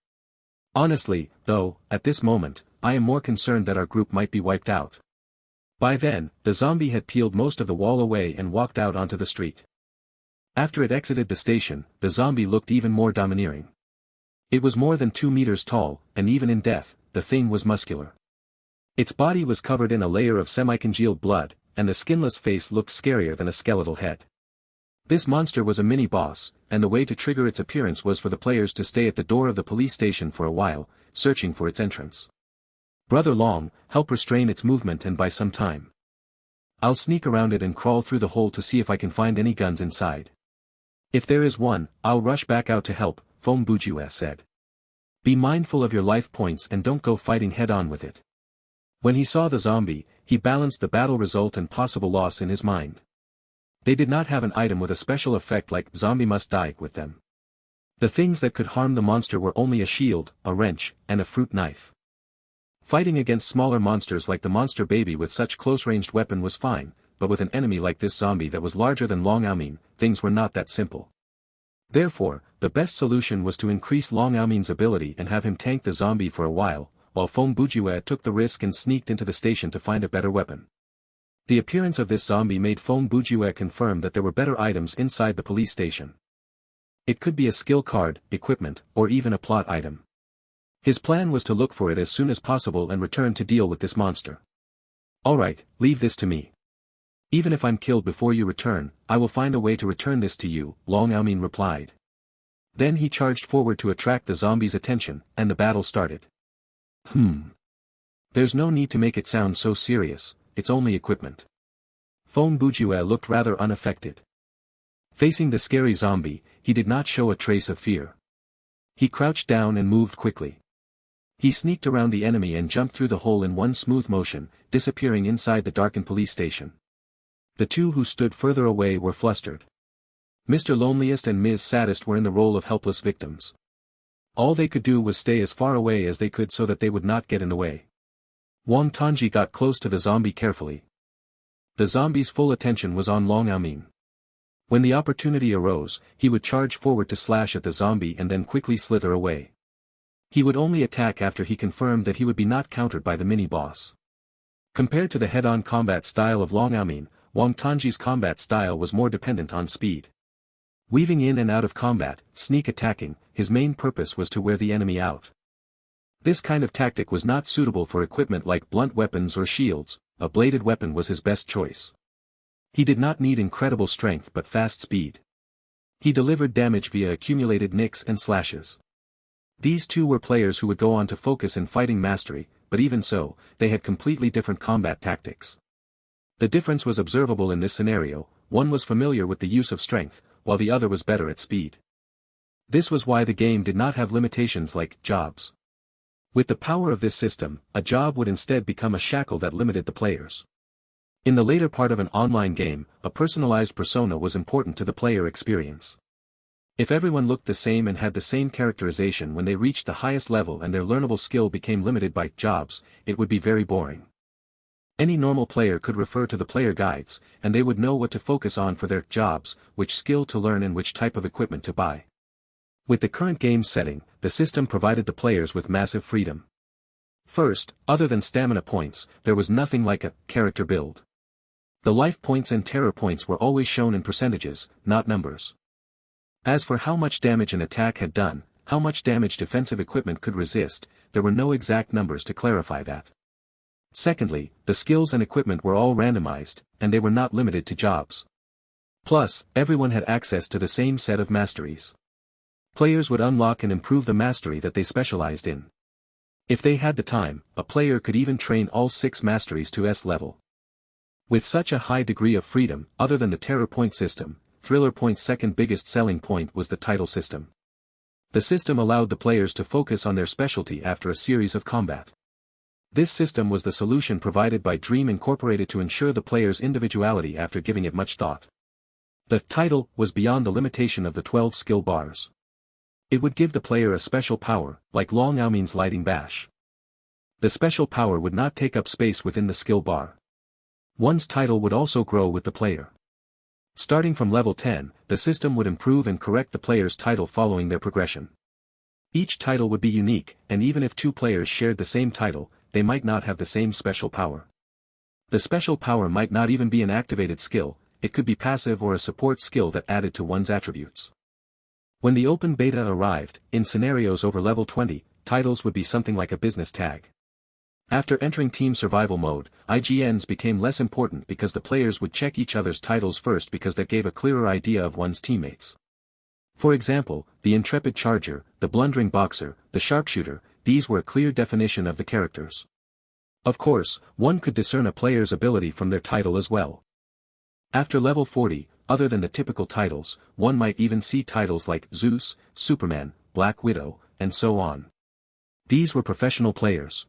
A: Honestly, though, at this moment, I am more concerned that our group might be wiped out. By then, the zombie had peeled most of the wall away and walked out onto the street. After it exited the station, the zombie looked even more domineering. It was more than 2 meters tall, and even in death, the thing was muscular. Its body was covered in a layer of semi-congealed blood, and the skinless face looked scarier than a skeletal head. This monster was a mini-boss, and the way to trigger its appearance was for the players to stay at the door of the police station for a while, searching for its entrance. Brother Long, help restrain its movement and buy some time. I'll sneak around it and crawl through the hole to see if I can find any guns inside. If there is one, I'll rush back out to help, Feng Bujue said. Be mindful of your life points and don't go fighting head-on with it. When he saw the zombie, he balanced the battle result and possible loss in his mind. They did not have an item with a special effect like zombie must die with them. The things that could harm the monster were only a shield, a wrench, and a fruit knife. Fighting against smaller monsters like the monster baby with such close-ranged weapon was fine, but with an enemy like this zombie that was larger than Long Yaomin, things were not that simple. Therefore, the best solution was to increase Long Yaomin's ability and have him tank the zombie for a while Feng Bujue took the risk and sneaked into the station to find a better weapon. The appearance of this zombie made Feng Bujue confirm that there were better items inside the police station. It could be a skill card, equipment, or even a plot item. His plan was to look for it as soon as possible and return to deal with this monster. Alright, leave this to me. Even if I'm killed before you return, I will find a way to return this to you, Long Yaomin replied. Then he charged forward to attract the zombie's attention, and the battle started. There's no need to make it sound so serious, it's only equipment. Feng Bujue looked rather unaffected. Facing the scary zombie, he did not show a trace of fear. He crouched down and moved quickly. He sneaked around the enemy and jumped through the hole in one smooth motion, disappearing inside the darkened police station. The two who stood further away were flustered. Mr. Loneliest and Ms. Saddest were in the role of helpless victims. All they could do was stay as far away as they could so that they would not get in the way. Wang Tanji got close to the zombie carefully. The zombie's full attention was on Long Aomin. When the opportunity arose, he would charge forward to slash at the zombie and then quickly slither away. He would only attack after he confirmed that he would be not countered by the mini-boss. Compared to the head-on combat style of Long Aomin, Wang Tanji's combat style was more dependent on speed. Weaving in and out of combat, sneak attacking, his main purpose was to wear the enemy out. This kind of tactic was not suitable for equipment like blunt weapons or shields. A bladed weapon was his best choice. He did not need incredible strength but fast speed. He delivered damage via accumulated nicks and slashes. These two were players who would go on to focus in fighting mastery, but even so, they had completely different combat tactics. The difference was observable in this scenario: one was familiar with the use of strength, while the other was better at speed. This was why the game did not have limitations like jobs. With the power of this system, a job would instead become a shackle that limited the players. In the later part of an online game, a personalized persona was important to the player experience. If everyone looked the same and had the same characterization when they reached the highest level and their learnable skill became limited by jobs, it would be very boring. Any normal player could refer to the player guides, and they would know what to focus on for their jobs, which skill to learn and which type of equipment to buy. With the current game setting, the system provided the players with massive freedom. First, other than stamina points, there was nothing like a character build. The life points and terror points were always shown in percentages, not numbers. As for how much damage an attack had done, how much damage defensive equipment could resist, there were no exact numbers to clarify that. Secondly, the skills and equipment were all randomized, and they were not limited to jobs. Plus, everyone had access to the same set of masteries. Players would unlock and improve the mastery that they specialized in. If they had the time, a player could even train all 6 masteries to S level. With such a high degree of freedom, other than the terror point system, Thriller Point's second biggest selling point was the title system. The system allowed the players to focus on their specialty after a series of combat. This system was the solution provided by Dream Incorporated to ensure the player's individuality after giving it much thought. The title was beyond the limitation of the 12 skill bars. It would give the player a special power, like Long Aomin's Lighting Bash. The special power would not take up space within the skill bar. One's title would also grow with the player. Starting from level 10, the system would improve and correct the player's title following their progression. Each title would be unique, and even if 2 players shared the same title, they might not have the same special power. The special power might not even be an activated skill, it could be passive or a support skill that added to one's attributes. When the open beta arrived, in scenarios over level 20, titles would be something like a business tag. After entering team survival mode, IGNs became less important because the players would check each other's titles first because that gave a clearer idea of one's teammates. For example, the intrepid charger, the blundering boxer, the sharpshooter, these were a clear definition of the characters. Of course, one could discern a player's ability from their title as well. After level 40, other than the typical titles, one might even see titles like Zeus, Superman, Black Widow, and so on. These were professional players.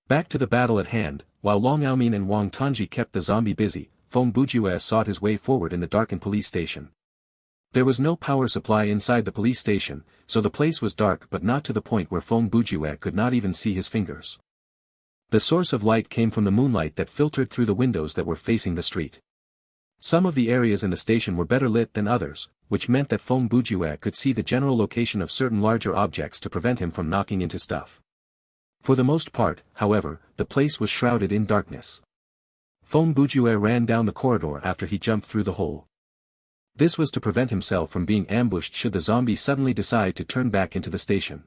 A: Back to the battle at hand, while Long Aomin and Wang Tanji kept the zombie busy, Feng Bujue sought his way forward in the darkened police station. There was no power supply inside the police station, so the place was dark but not to the point where Feng Bujue could not even see his fingers. The source of light came from the moonlight that filtered through the windows that were facing the street. Some of the areas in the station were better lit than others, which meant that Feng Bujue could see the general location of certain larger objects to prevent him from knocking into stuff. For the most part, however, the place was shrouded in darkness. Feng Bujue ran down the corridor after he jumped through the hole. This was to prevent himself from being ambushed should the zombie suddenly decide to turn back into the station.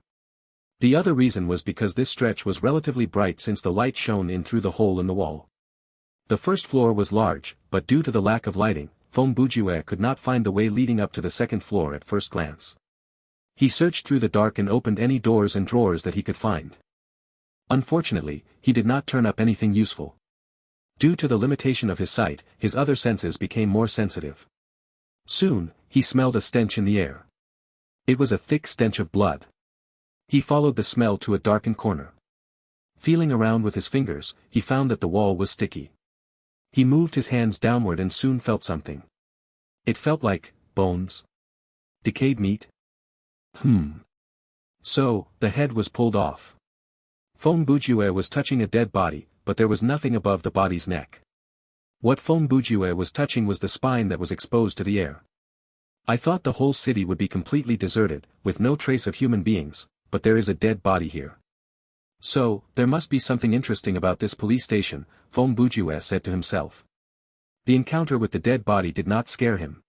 A: The other reason was because this stretch was relatively bright since the light shone in through the hole in the wall. The first floor was large, but due to the lack of lighting, Feng Bujue could not find the way leading up to the second floor at first glance. He searched through the dark and opened any doors and drawers that he could find. Unfortunately, he did not turn up anything useful. Due to the limitation of his sight, his other senses became more sensitive. Soon, he smelled a stench in the air. It was a thick stench of blood. He followed the smell to a darkened corner. Feeling around with his fingers, he found that the wall was sticky. He moved his hands downward and soon felt something. It felt like bones. Decayed meat? So, the head was pulled off. Feng Bujue was touching a dead body, but there was nothing above the body's neck. What Feng Bujue was touching was the spine that was exposed to the air. I thought the whole city would be completely deserted, with no trace of human beings, but there is a dead body here. So, there must be something interesting about this police station, Feng Bujue said to himself. The encounter with the dead body did not scare him.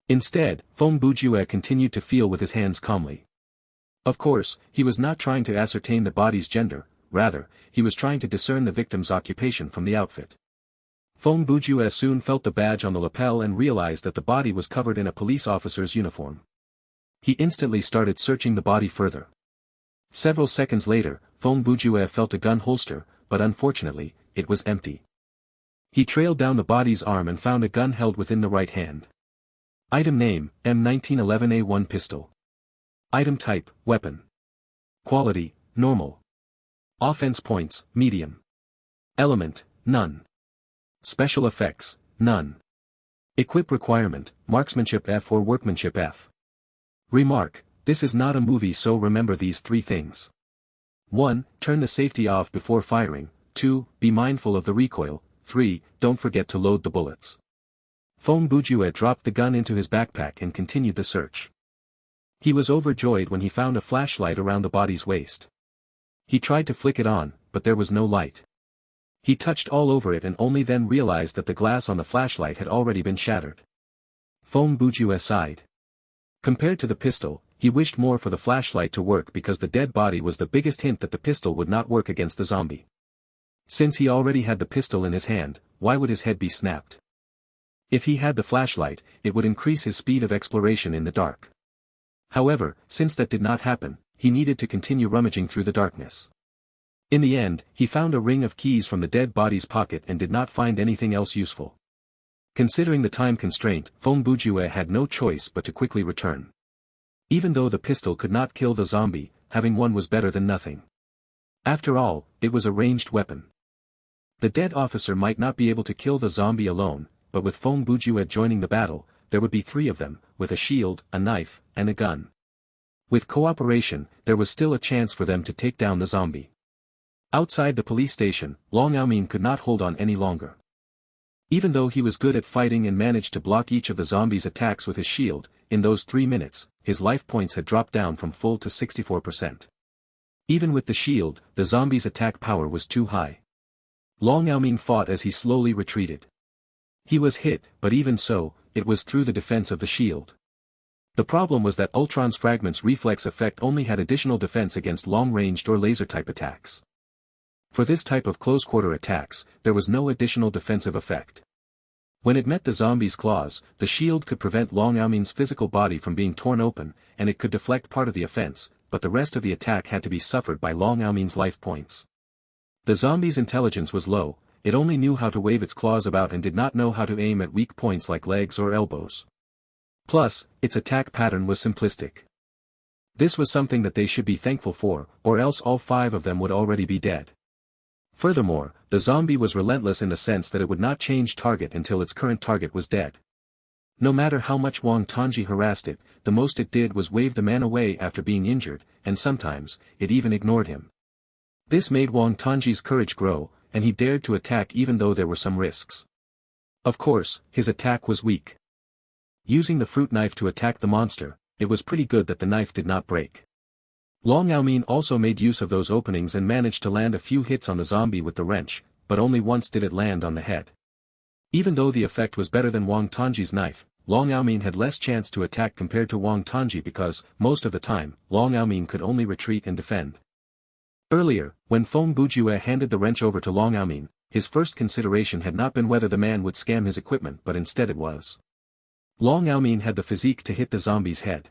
A: Instead, Feng Bujue continued to feel with his hands calmly. Of course, he was not trying to ascertain the body's gender, rather, he was trying to discern the victim's occupation from the outfit. Feng Bujue soon felt the badge on the lapel and realized that the body was covered in a police officer's uniform. He instantly started searching the body further. Several seconds later, Feng Bujue felt a gun holster, but unfortunately, it was empty. He trailed down the body's arm and found a gun held within the right hand. Item name, M1911A1 pistol. Item type, weapon. Quality, normal. Offense points, medium. Element, none. Special effects, none. Equip requirement, marksmanship F or workmanship F. Remark, this is not a movie, so remember these 3 things. 1. Turn the safety off before firing. 2. Be mindful of the recoil. 3. Don't forget to load the bullets. Feng Bujue dropped the gun into his backpack and continued the search. He was overjoyed when he found a flashlight around the body's waist. He tried to flick it on, but there was no light. He touched all over it and only then realized that the glass on the flashlight had already been shattered. Feng Bujue sighed. Compared to the pistol, he wished more for the flashlight to work because the dead body was the biggest hint that the pistol would not work against the zombie. Since he already had the pistol in his hand, why would his head be snapped? If he had the flashlight, it would increase his speed of exploration in the dark. However, since that did not happen, he needed to continue rummaging through the darkness. In the end, he found a ring of keys from the dead body's pocket and did not find anything else useful. Considering the time constraint, Feng Bujue had no choice but to quickly return. Even though the pistol could not kill the zombie, having one was better than nothing. After all, it was a ranged weapon. The dead officer might not be able to kill the zombie alone, but with Feng Bujue joining the battle, there would be 3 of them, with a shield, a knife, and a gun. With cooperation, there was still a chance for them to take down the zombie. Outside the police station, Long Aomin could not hold on any longer. Even though he was good at fighting and managed to block each of the zombies' attacks with his shield, in those 3 minutes, his life points had dropped down from full to 64%. Even with the shield, the zombie's attack power was too high. Long Aomin fought as he slowly retreated. He was hit, but even so, it was through the defense of the shield. The problem was that Ultron's fragment's reflex effect only had additional defense against long-ranged or laser-type attacks. For this type of close-quarter attacks, there was no additional defensive effect. When it met the zombie's claws, the shield could prevent Long Aomin's physical body from being torn open, and it could deflect part of the offense, but the rest of the attack had to be suffered by Long Aomin's life points. The zombie's intelligence was low, it only knew how to wave its claws about and did not know how to aim at weak points like legs or elbows. Plus, its attack pattern was simplistic. This was something that they should be thankful for, or else all 5 of them would already be dead. Furthermore, the zombie was relentless in the sense that it would not change target until its current target was dead. No matter how much Wang Tongji harassed it, the most it did was wave the man away after being injured, and sometimes, it even ignored him. This made Wang Tongji's courage grow, and he dared to attack even though there were some risks. Of course, his attack was weak. Using the fruit knife to attack the monster, it was pretty good that the knife did not break. Long Aomin also made use of those openings and managed to land a few hits on the zombie with the wrench, but only once did it land on the head. Even though the effect was better than Wang Tongji's knife, Long Aomin had less chance to attack compared to Wang Tongji because, most of the time, Long Aomin could only retreat and defend. Earlier, when Feng Bujue handed the wrench over to Long Aomin, his first consideration had not been whether the man would scam his equipment but instead it was. Long Aomin had the physique to hit the zombie's head.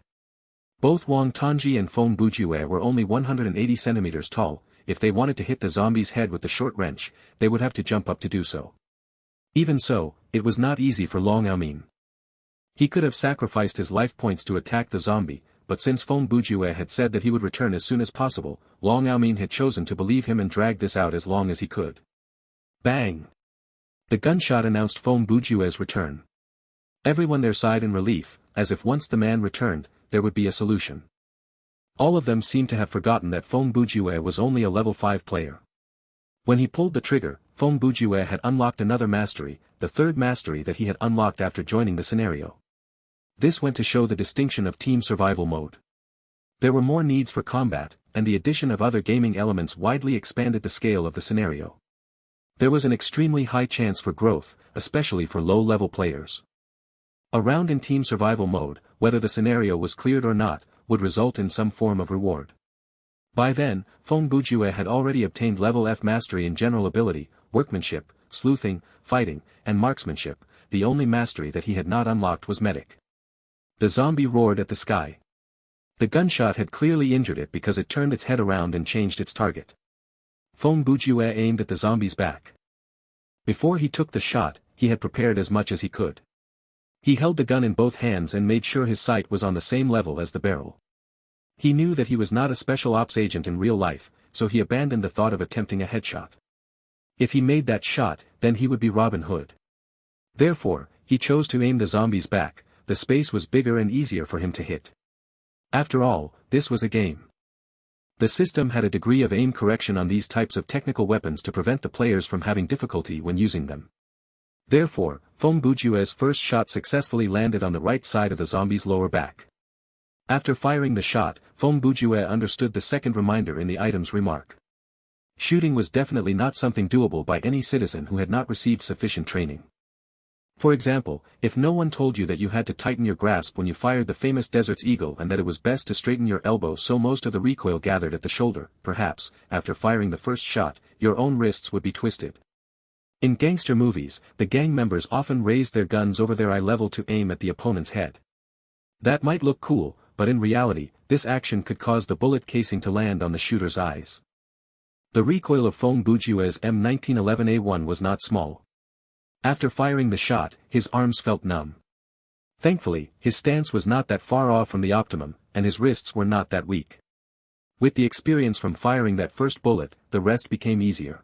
A: Both Wang Tongji and Feng Bujue were only 180 centimeters tall, if they wanted to hit the zombie's head with the short wrench, they would have to jump up to do so. Even so, it was not easy for Long Aomin. He could have sacrificed his life points to attack the zombie, but since Feng Bujue had said that he would return as soon as possible, Long Aomin had chosen to believe him and drag this out as long as he could. Bang! The gunshot announced Feng Bujue's return. Everyone there sighed in relief, as if once the man returned, there would be a solution. All of them seemed to have forgotten that Feng Bujue was only a level 5 player. When he pulled the trigger, Feng Bujue had unlocked another mastery, the third mastery that he had unlocked after joining the scenario. This went to show the distinction of team survival mode. There were more needs for combat, and the addition of other gaming elements widely expanded the scale of the scenario. There was an extremely high chance for growth, especially for low-level players. A round in team survival mode, whether the scenario was cleared or not, would result in some form of reward. By then, Feng Bujue had already obtained level F mastery in general ability, workmanship, sleuthing, fighting, and marksmanship. The only mastery that he had not unlocked was medic. The zombie roared at the sky. The gunshot had clearly injured it because it turned its head around and changed its target. Feng Bujue aimed at the zombie's back. Before he took the shot, he had prepared as much as he could. He held the gun in both hands and made sure his sight was on the same level as the barrel. He knew that he was not a special ops agent in real life, so he abandoned the thought of attempting a headshot. If he made that shot, then he would be Robin Hood. Therefore, he chose to aim the zombie's back. The space was bigger and easier for him to hit. After all, this was a game. The system had a degree of aim correction on these types of technical weapons to prevent the players from having difficulty when using them. Therefore, Feng Bujue's first shot successfully landed on the right side of the zombie's lower back. After firing the shot, Feng Bujue understood the second reminder in the item's remark. Shooting was definitely not something doable by any citizen who had not received sufficient training. For example, if no one told you that you had to tighten your grasp when you fired the famous Desert's Eagle and that it was best to straighten your elbow so most of the recoil gathered at the shoulder, perhaps, after firing the first shot, your own wrists would be twisted. In gangster movies, the gang members often raised their guns over their eye level to aim at the opponent's head. That might look cool, but in reality, this action could cause the bullet casing to land on the shooter's eyes. The recoil of Feng Bujue's M1911A1 was not small. After firing the shot, his arms felt numb. Thankfully, his stance was not that far off from the optimum, and his wrists were not that weak. With the experience from firing that first bullet, the rest became easier.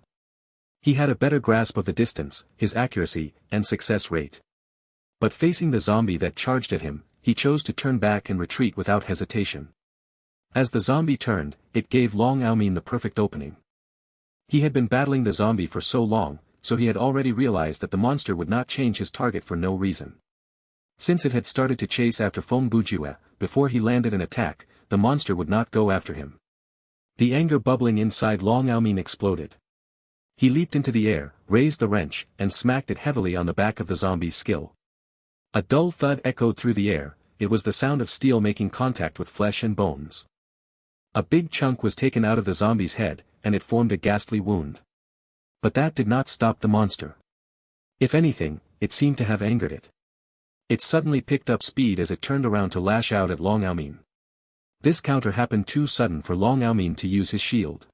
A: He had a better grasp of the distance, his accuracy, and success rate. But facing the zombie that charged at him, he chose to turn back and retreat without hesitation. As the zombie turned, it gave Long Aomin the perfect opening. He had been battling the zombie for so long, so he had already realized that the monster would not change his target for no reason. Since it had started to chase after Feng Bujue, before he landed an attack, the monster would not go after him. The anger bubbling inside Long Aomin exploded. He leaped into the air, raised the wrench, and smacked it heavily on the back of the zombie's skull. A dull thud echoed through the air. It was the sound of steel making contact with flesh and bones. A big chunk was taken out of the zombie's head, and it formed a ghastly wound. But that did not stop the monster. If anything, it seemed to have angered it. It suddenly picked up speed as it turned around to lash out at Long Aomin. This counter happened too sudden for Long Aomin to use his shield.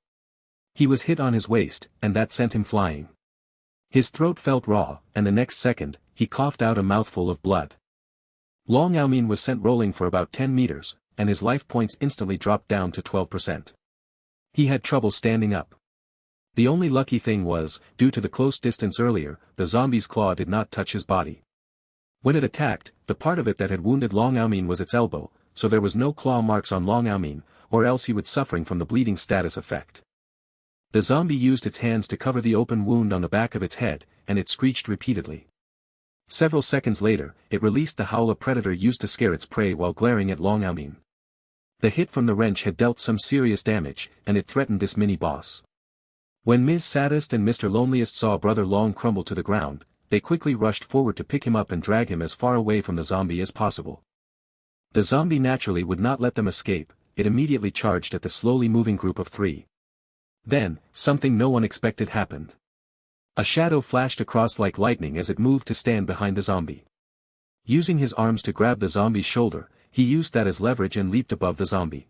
A: He was hit on his waist, and that sent him flying. His throat felt raw, and the next second, he coughed out a mouthful of blood. Long Aomin was sent rolling for about 10 meters, and his life points instantly dropped down to 12%. He had trouble standing up. The only lucky thing was, due to the close distance earlier, the zombie's claw did not touch his body. When it attacked, the part of it that had wounded Long Aomin was its elbow, so there was no claw marks on Long Aomin, or else he would suffering from the bleeding status effect. The zombie used its hands to cover the open wound on the back of its head, and it screeched repeatedly. Several seconds later, it released the howl a predator used to scare its prey while glaring at Long Aomin. The hit from the wrench had dealt some serious damage, and it threatened this mini-boss. When Ms. Saddest and Mr. Loneliest saw Brother Long crumble to the ground, they quickly rushed forward to pick him up and drag him as far away from the zombie as possible. The zombie naturally would not let them escape. It immediately charged at the slowly moving group of 3. Then, something no one expected happened. A shadow flashed across like lightning as it moved to stand behind the zombie. Using his arms to grab the zombie's shoulder, he used that as leverage and leaped above the zombie.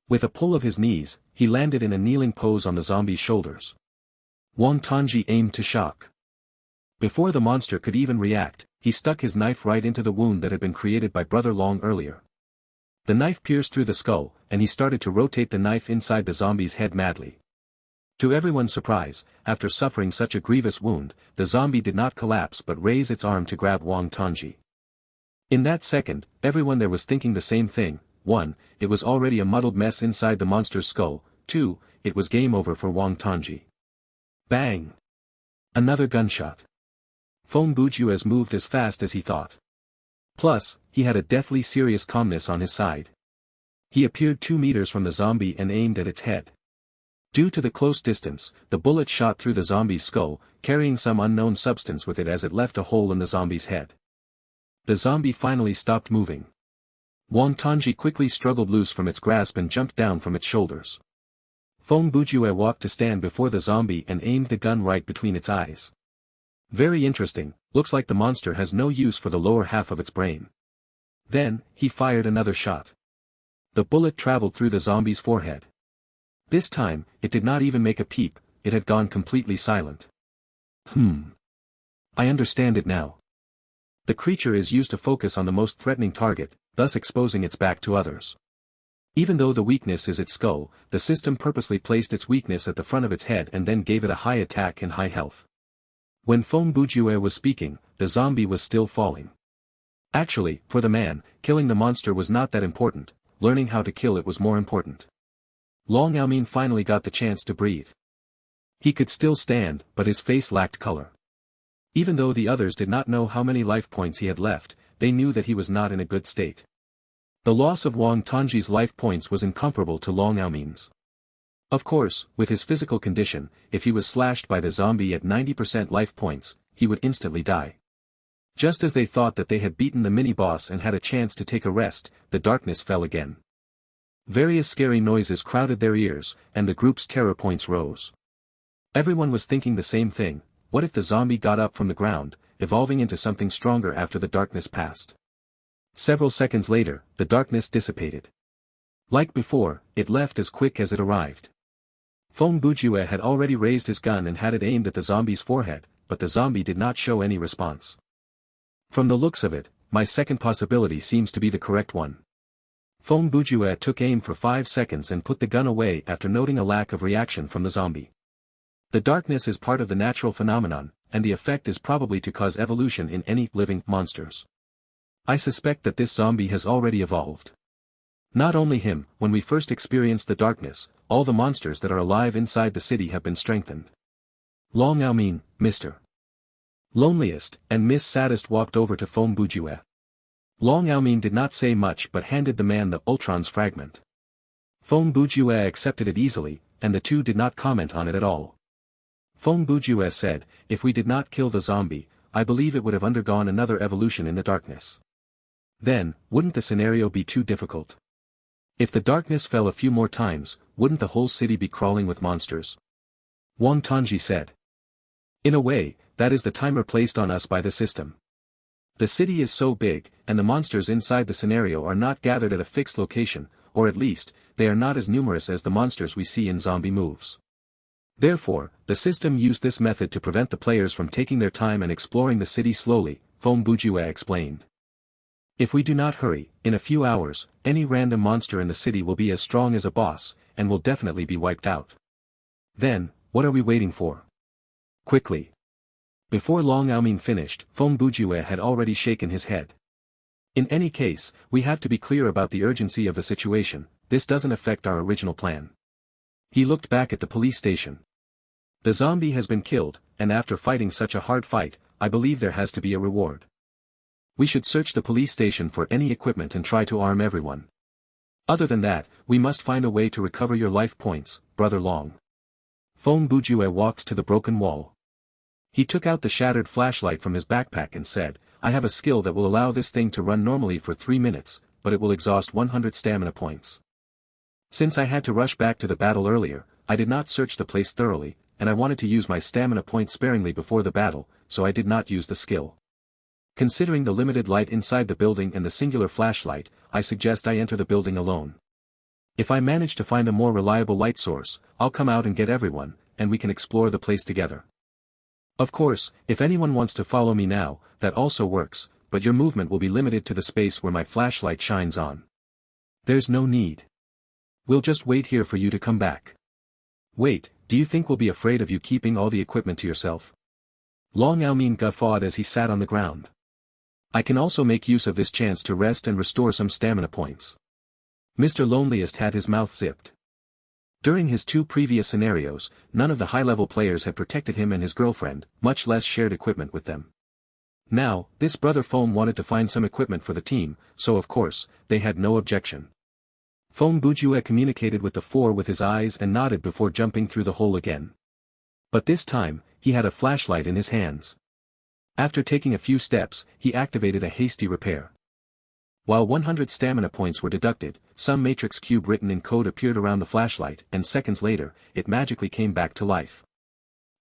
A: With a pull of his knees, he landed in a kneeling pose on the zombie's shoulders. Wang Tongji aimed to shock. Before the monster could even react, he stuck his knife right into the wound that had been created by Brother Long earlier. The knife pierced through the skull, and he started to rotate the knife inside the zombie's head madly. To everyone's surprise, after suffering such a grievous wound, the zombie did not collapse but raised its arm to grab Wang Tongji. In that second, everyone there was thinking the same thing. 1. It was already a muddled mess inside the monster's skull. 2. It was game over for Wang Tongji. Bang! Another gunshot. Feng Bujue's moved as fast as he thought. Plus, he had a deathly serious calmness on his side. He appeared 2 meters from the zombie and aimed at its head. Due to the close distance, the bullet shot through the zombie's skull, carrying some unknown substance with it as it left a hole in the zombie's head. The zombie finally stopped moving. Wang Tongji quickly struggled loose from its grasp and jumped down from its shoulders. Feng Bujue walked to stand before the zombie and aimed the gun right between its eyes. Very interesting, looks like the monster has no use for the lower half of its brain. Then, he fired another shot. The bullet traveled through the zombie's forehead. This time, it did not even make a peep, it had gone completely silent. I understand it now. The creature is used to focus on the most threatening target, thus exposing its back to others. Even though the weakness is its skull, the system purposely placed its weakness at the front of its head and then gave it a high attack and high health. When Feng Bujue was speaking, the zombie was still falling. Actually, for the man, killing the monster was not that important, learning how to kill it was more important. Long Yaomin finally got the chance to breathe. He could still stand, but his face lacked color. Even though the others did not know how many life points he had left, they knew that he was not in a good state. The loss of Wang Tongji's life points was incomparable to Long Yaomin's. Of course, with his physical condition, if he was slashed by the zombie at 90% life points, he would instantly die. Just as they thought that they had beaten the mini-boss and had a chance to take a rest, the darkness fell again. Various scary noises crowded their ears, and the group's terror points rose. Everyone was thinking the same thing, what if the zombie got up from the ground, evolving into something stronger after the darkness passed? Several seconds later, the darkness dissipated. Like before, it left as quick as it arrived. Feng Bujue had already raised his gun and had it aimed at the zombie's forehead, but the zombie did not show any response. From the looks of it, my second possibility seems to be the correct one. Feng Bujue took aim for 5 seconds and put the gun away after noting a lack of reaction from the zombie. The darkness is part of the natural phenomenon, and the effect is probably to cause evolution in any living monsters. I suspect that this zombie has already evolved. Not only him, when we first experienced the darkness, all the monsters that are alive inside the city have been strengthened. Long Yaomin, Mr. Loneliest, and Miss Saddest walked over to Feng Bujue. Long Yaomin did not say much but handed the man the Ultron's fragment. Feng Bujue accepted it easily, and the two did not comment on it at all. Feng Bujue said, if we did not kill the zombie, I believe it would have undergone another evolution in the darkness. Then, wouldn't the scenario be too difficult? If the darkness fell a few more times, wouldn't the whole city be crawling with monsters? Wang Tongji said. In a way, that is the timer placed on us by the system. The city is so big, and the monsters inside the scenario are not gathered at a fixed location, or at least, they are not as numerous as the monsters we see in zombie moves. Therefore, the system used this method to prevent the players from taking their time and exploring the city slowly, Feng Bujue explained. If we do not hurry, in a few hours, any random monster in the city will be as strong as a boss, and will definitely be wiped out. Then, what are we waiting for? Quickly. Before Long Yaomin finished, Feng Bujue had already shaken his head. In any case, we have to be clear about the urgency of the situation, this doesn't affect our original plan. He looked back at the police station. The zombie has been killed, and after fighting such a hard fight, I believe there has to be a reward. We should search the police station for any equipment and try to arm everyone. Other than that, we must find a way to recover your life points, Brother Long. Feng Bujue walked to the broken wall. He took out the shattered flashlight from his backpack and said, I have a skill that will allow this thing to run normally for 3 minutes, but it will exhaust 100 stamina points. Since I had to rush back to the battle earlier, I did not search the place thoroughly, and I wanted to use my stamina points sparingly before the battle, so I did not use the skill. Considering the limited light inside the building and the singular flashlight, I suggest I enter the building alone. If I manage to find a more reliable light source, I'll come out and get everyone, and we can explore the place together. Of course, if anyone wants to follow me now, that also works, but your movement will be limited to the space where my flashlight shines on. There's no need. We'll just wait here for you to come back. Wait, do you think we'll be afraid of you keeping all the equipment to yourself? Long Yaomin guffawed as he sat on the ground. I can also make use of this chance to rest and restore some stamina points. Mr. Loneliest had his mouth zipped. During his two previous scenarios, none of the high-level players had protected him and his girlfriend, much less shared equipment with them. Now, this brother Foam wanted to find some equipment for the team, so of course, they had no objection. Foam Bujue communicated with the four with his eyes and nodded before jumping through the hole again. But this time, he had a flashlight in his hands. After taking a few steps, he activated a hasty repair. While 100 stamina points were deducted, some matrix cube written in code appeared around the flashlight, and seconds later, it magically came back to life.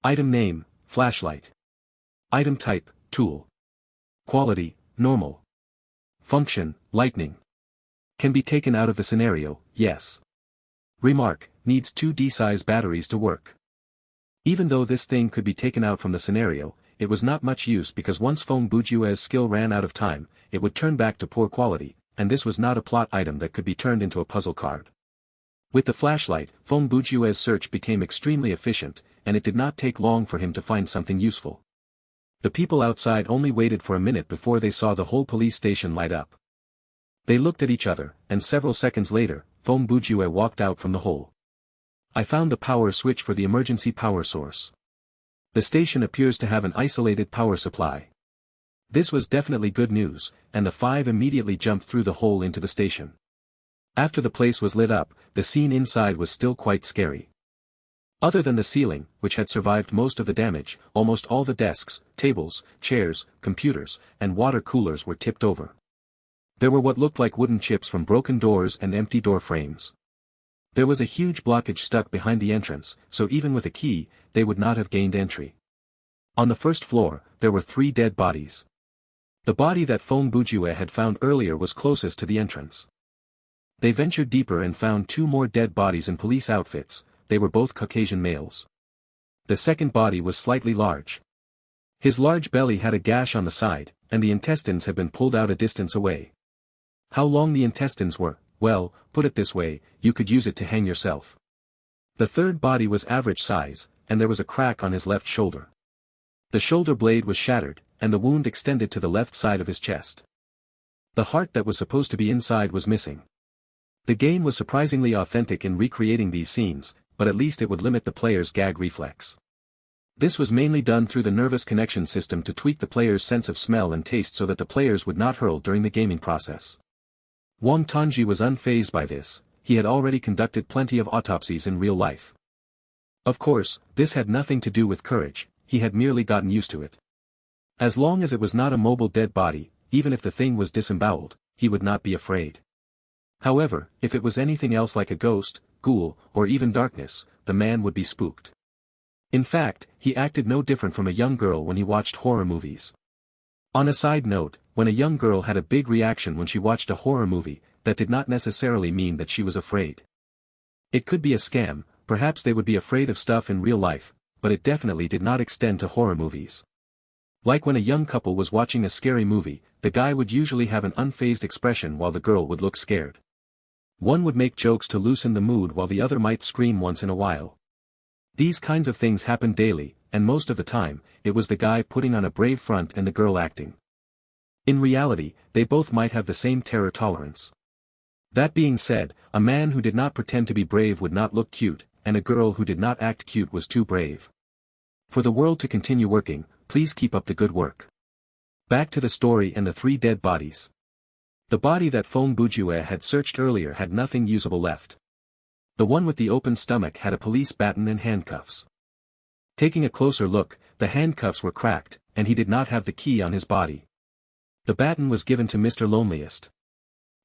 A: Item name, flashlight. Item type, tool. Quality, normal. Function, lightning. Can be taken out of the scenario, yes. Remark, needs 2 D-size batteries to work. Even though this thing could be taken out from the scenario, it was not much use because once Foam Bujue's skill ran out of time, it would turn back to poor quality, and this was not a plot item that could be turned into a puzzle card. With the flashlight, Foam Bujue's search became extremely efficient, and it did not take long for him to find something useful. The people outside only waited for a minute before they saw the whole police station light up. They looked at each other, and several seconds later, Foam Bujue walked out from the hole. I found the power switch for the emergency power source. The station appears to have an isolated power supply. This was definitely good news, and the 5 immediately jumped through the hole into the station. After the place was lit up, the scene inside was still quite scary. Other than the ceiling, which had survived most of the damage, almost all the desks, tables, chairs, computers, and water coolers were tipped over. There were what looked like wooden chips from broken doors and empty door frames. There was a huge blockage stuck behind the entrance, so even with a key, they would not have gained entry. On the first floor, there were 3 dead bodies. The body that Foam Bujue had found earlier was closest to the entrance. They ventured deeper and found 2 more dead bodies in police outfits. They were both Caucasian males. The second body was slightly large. His large belly had a gash on the side, and the intestines had been pulled out a distance away. How long the intestines were, well, put it this way, you could use it to hang yourself. The third body was average size, and there was a crack on his left shoulder. The shoulder blade was shattered, and the wound extended to the left side of his chest. The heart that was supposed to be inside was missing. The game was surprisingly authentic in recreating these scenes, but at least it would limit the player's gag reflex. This was mainly done through the nervous connection system to tweak the player's sense of smell and taste so that the players would not hurl during the gaming process. Wang Tongji was unfazed by this. He had already conducted plenty of autopsies in real life. Of course, this had nothing to do with courage, he had merely gotten used to it. As long as it was not a mobile dead body, even if the thing was disemboweled, he would not be afraid. However, if it was anything else like a ghost, ghoul, or even darkness, the man would be spooked. In fact, he acted no different from a young girl when he watched horror movies. On a side note, when a young girl had a big reaction when she watched a horror movie, that did not necessarily mean that she was afraid. It could be a scam, perhaps they would be afraid of stuff in real life, but it definitely did not extend to horror movies. Like when a young couple was watching a scary movie, the guy would usually have an unfazed expression while the girl would look scared. One would make jokes to loosen the mood while the other might scream once in a while. These kinds of things happened daily, and most of the time, it was the guy putting on a brave front and the girl acting. In reality, they both might have the same terror tolerance. That being said, a man who did not pretend to be brave would not look cute, and a girl who did not act cute was too brave. For the world to continue working, please keep up the good work. Back to the story and the 3 dead bodies. The body that Foam Bujue had searched earlier had nothing usable left. The one with the open stomach had a police baton and handcuffs. Taking a closer look, the handcuffs were cracked, and he did not have the key on his body. The baton was given to Mr. Loneliest.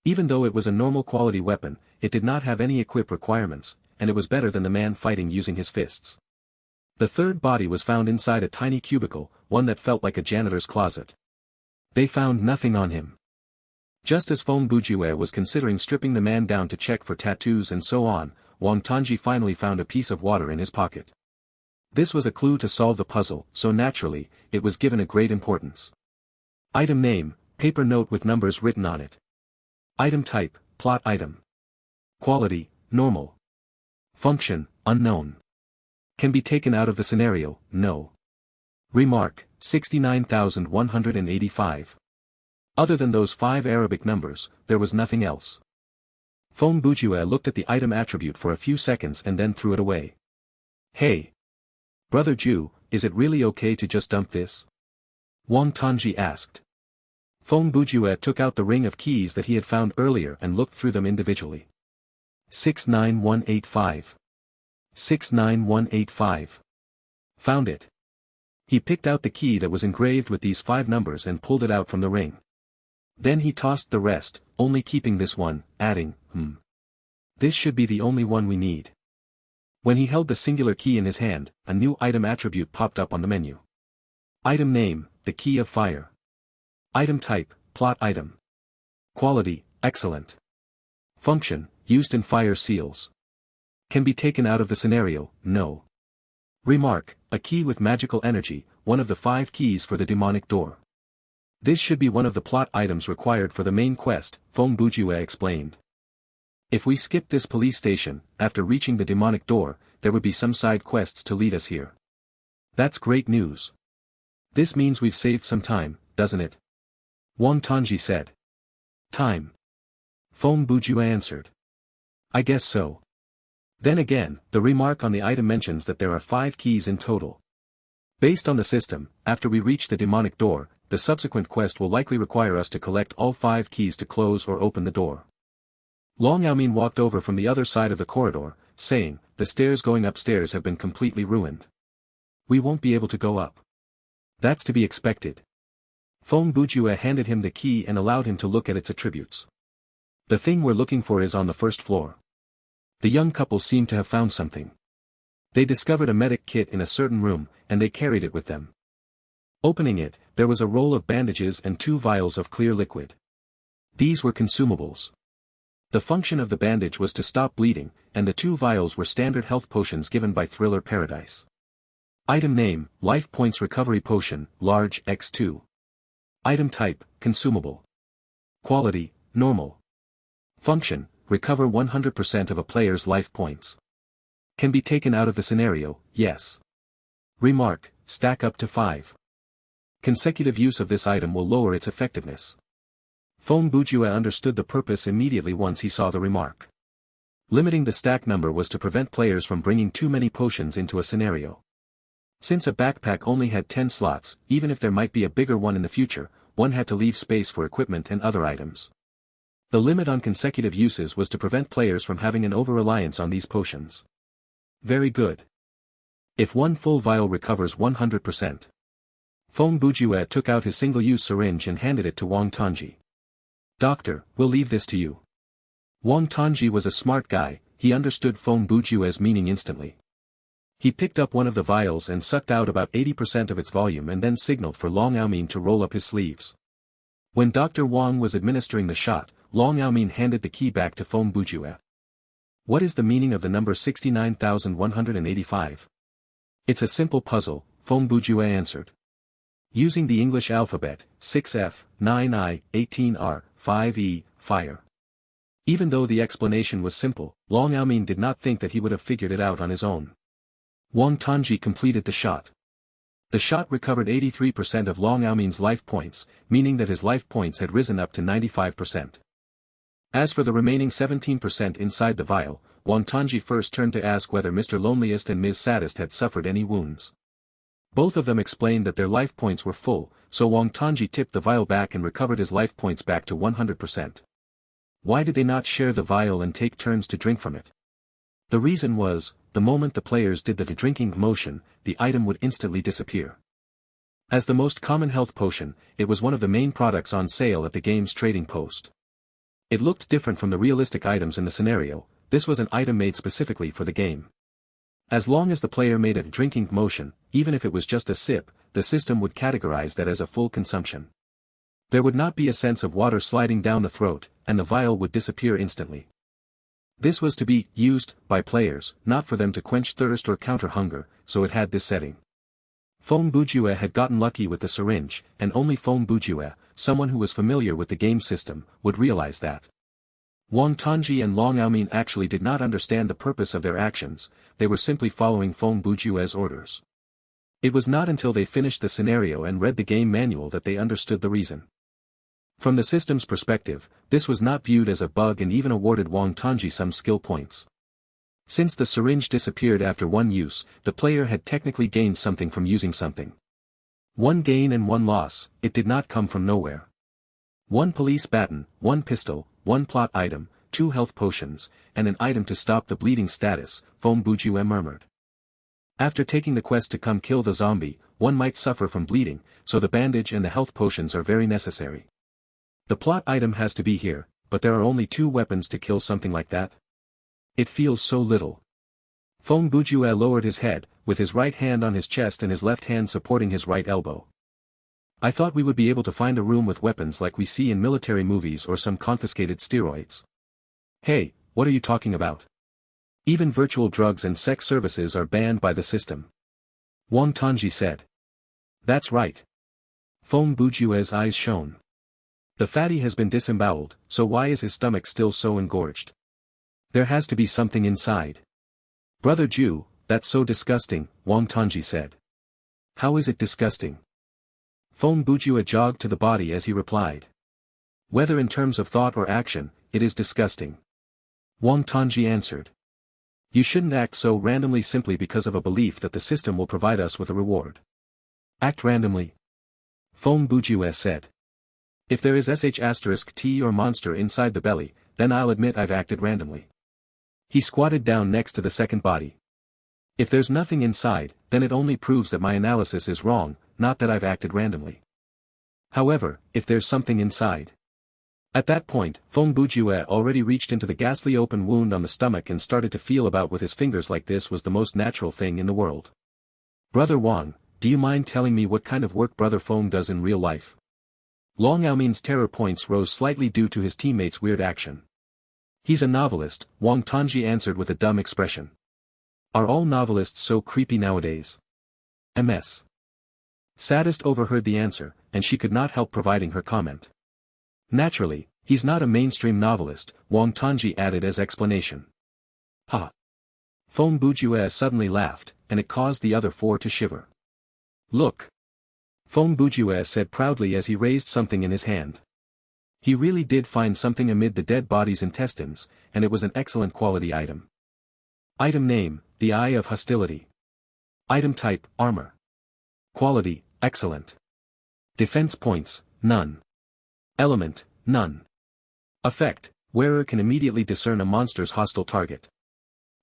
A: Even though it was a normal quality weapon, it did not have any equip requirements, and it was better than the man fighting using his fists. The third body was found inside a tiny cubicle, one that felt like a janitor's closet. They found nothing on him. Just as Foam Bujue was considering stripping the man down to check for tattoos and so on, Wang Tongji finally found a piece of water in his pocket. This was a clue to solve the puzzle, so naturally, it was given a great importance. Item name, paper note with numbers written on it. Item type, plot item. Quality, normal. Function, unknown. Can be taken out of the scenario, no. Remark, 69,185. Other than those 5 Arabic numbers, there was nothing else. Feng Bujue looked at the item attribute for a few seconds and then threw it away. Hey! Brother Ju, is it really okay to just dump this? Wang Tongji asked. Feng Bujue took out the ring of keys that he had found earlier and looked through them individually. 69185. 69185. Found it. He picked out the key that was engraved with these 5 numbers and pulled it out from the ring. Then he tossed the rest, only keeping this one, adding, This should be the only one we need. When he held the singular key in his hand, a new item attribute popped up on the menu. Item name, the Key of Fire. Item type, plot item. Quality, excellent. Function, used in fire seals. Can be taken out of the scenario, no. Remark, a key with magical energy, one of the 5 keys for the demonic door. This should be one of the plot items required for the main quest, Feng Bujue explained. If we skip this police station, after reaching the demonic door, there would be some side quests to lead us here. That's great news. This means we've saved some time, doesn't it? Wang Tongji said. Time. Feng Bujue answered. I guess so. Then again, the remark on the item mentions that there are 5 keys in total. Based on the system, after we reach the demonic door, the subsequent quest will likely require us to collect all 5 keys to close or open the door. Long Yaomin walked over from the other side of the corridor, saying, the stairs going upstairs have been completely ruined. We won't be able to go up. That's to be expected. Feng Bujue handed him the key and allowed him to look at its attributes. The thing we're looking for is on the first floor. The young couple seemed to have found something. They discovered a medic kit in a certain room, and they carried it with them. Opening it, there was a roll of bandages and 2 vials of clear liquid. These were consumables. The function of the bandage was to stop bleeding, and the 2 vials were standard health potions given by Thriller Paradise. Item name, Life Points Recovery Potion, large X2. Item type, consumable. Quality, normal. Function, recover 100% of a player's life points. Can be taken out of the scenario, yes. Remark, stack up to 5. Consecutive use of this item will lower its effectiveness. Feng Bujue understood the purpose immediately once he saw the remark. Limiting the stack number was to prevent players from bringing too many potions into a scenario. Since a backpack only had 10 slots, even if there might be a bigger one in the future, one had to leave space for equipment and other items. The limit on consecutive uses was to prevent players from having an over-reliance on these potions. Very good. If 1 full vial recovers 100%. Feng Bujue took out his single-use syringe and handed it to Wang Tongji. Doctor, we'll leave this to you. Wang Tongji was a smart guy, he understood Feng Bujue's meaning instantly. He picked up one of the vials and sucked out about 80% of its volume and then signaled for Long Yaomin to roll up his sleeves. When Dr. Wang was administering the shot, Long Yaomin handed the key back to Feng Bujue. What is the meaning of the number 69,185? It's a simple puzzle, Feng Bujue answered. Using the English alphabet, 6F, 9I, 18R, 5E, fire. Even though the explanation was simple, Long Yaomin did not think that he would have figured it out on his own. Wang Tongji completed the shot. The shot recovered 83% of Long Yaomin's life points, meaning that his life points had risen up to 95%. As for the remaining 17% inside the vial, Wang Tongji first turned to ask whether Mr. Loneliest and Ms. Saddest had suffered any wounds. Both of them explained that their life points were full, so Wang Tongji tipped the vial back and recovered his life points back to 100%. Why did they not share the vial and take turns to drink from it? The reason was, the moment the players did the drinking motion, the item would instantly disappear. As the most common health potion, it was one of the main products on sale at the game's trading post. It looked different from the realistic items in the scenario, this was an item made specifically for the game. As long as the player made a drinking motion, even if it was just a sip, the system would categorize that as a full consumption. There would not be a sense of water sliding down the throat, and the vial would disappear instantly. This was to be used by players, not for them to quench thirst or counter hunger, so it had this setting. Feng Bujue had gotten lucky with the syringe, and only Feng Bujue, someone who was familiar with the game system, would realize that. Wang Tongji and Long Yaomin actually did not understand the purpose of their actions, they were simply following Feng Bujue's orders. It was not until they finished the scenario and read the game manual that they understood the reason. From the system's perspective, this was not viewed as a bug and even awarded Wang Tongji some skill points. Since the syringe disappeared after one use, the player had technically gained something from using something. One gain and one loss, it did not come from nowhere. One police baton, one pistol, one plot item, 2 health potions, and an item to stop the bleeding status, Feng Bujue murmured. After taking the quest to come kill the zombie, one might suffer from bleeding, so the bandage and the health potions are very necessary. The plot item has to be here, but there are only 2 weapons to kill something like that. It feels so little. Feng Bujue lowered his head, with his right hand on his chest and his left hand supporting his right elbow. I thought we would be able to find a room with weapons like we see in military movies or some confiscated steroids. Hey, what are you talking about? Even virtual drugs and sex services are banned by the system. Wang Tongji said. That's right. Feng Bujue's eyes shone. The fatty has been disemboweled, so why is his stomach still so engorged? There has to be something inside. Brother Ju, that's so disgusting, Wang Tongji said. How is it disgusting? Feng Bujue jogged to the body as he replied. Whether in terms of thought or action, it is disgusting. Wang Tongji answered. You shouldn't act so randomly simply because of a belief that the system will provide us with a reward. Act randomly. Feng Bujue said. If there is *T or monster inside the belly, then I'll admit I've acted randomly. He squatted down next to the second body. If there's nothing inside, then it only proves that my analysis is wrong, not that I've acted randomly. However, if there's something inside. At that point, Feng Bujue already reached into the ghastly open wound on the stomach and started to feel about with his fingers like this was the most natural thing in the world. Brother Wang, do you mind telling me what kind of work Brother Feng does in real life? Long Yaomin's terror points rose slightly due to his teammate's weird action. He's a novelist, Wang Tongji answered with a dumb expression. Are all novelists so creepy nowadays? MS. Sadist overheard the answer, and she could not help providing her comment. Naturally, he's not a mainstream novelist, Wang Tongji added as explanation. Ha! Feng Bujue suddenly laughed, and it caused the other 4 to shiver. Look! Feng Bujue said proudly as he raised something in his hand. He really did find something amid the dead body's intestines, and it was an excellent quality item. Item name, the Eye of Hostility. Item type, armor. Quality, excellent. Defense points, none. Element, none. Effect, wearer can immediately discern a monster's hostile target.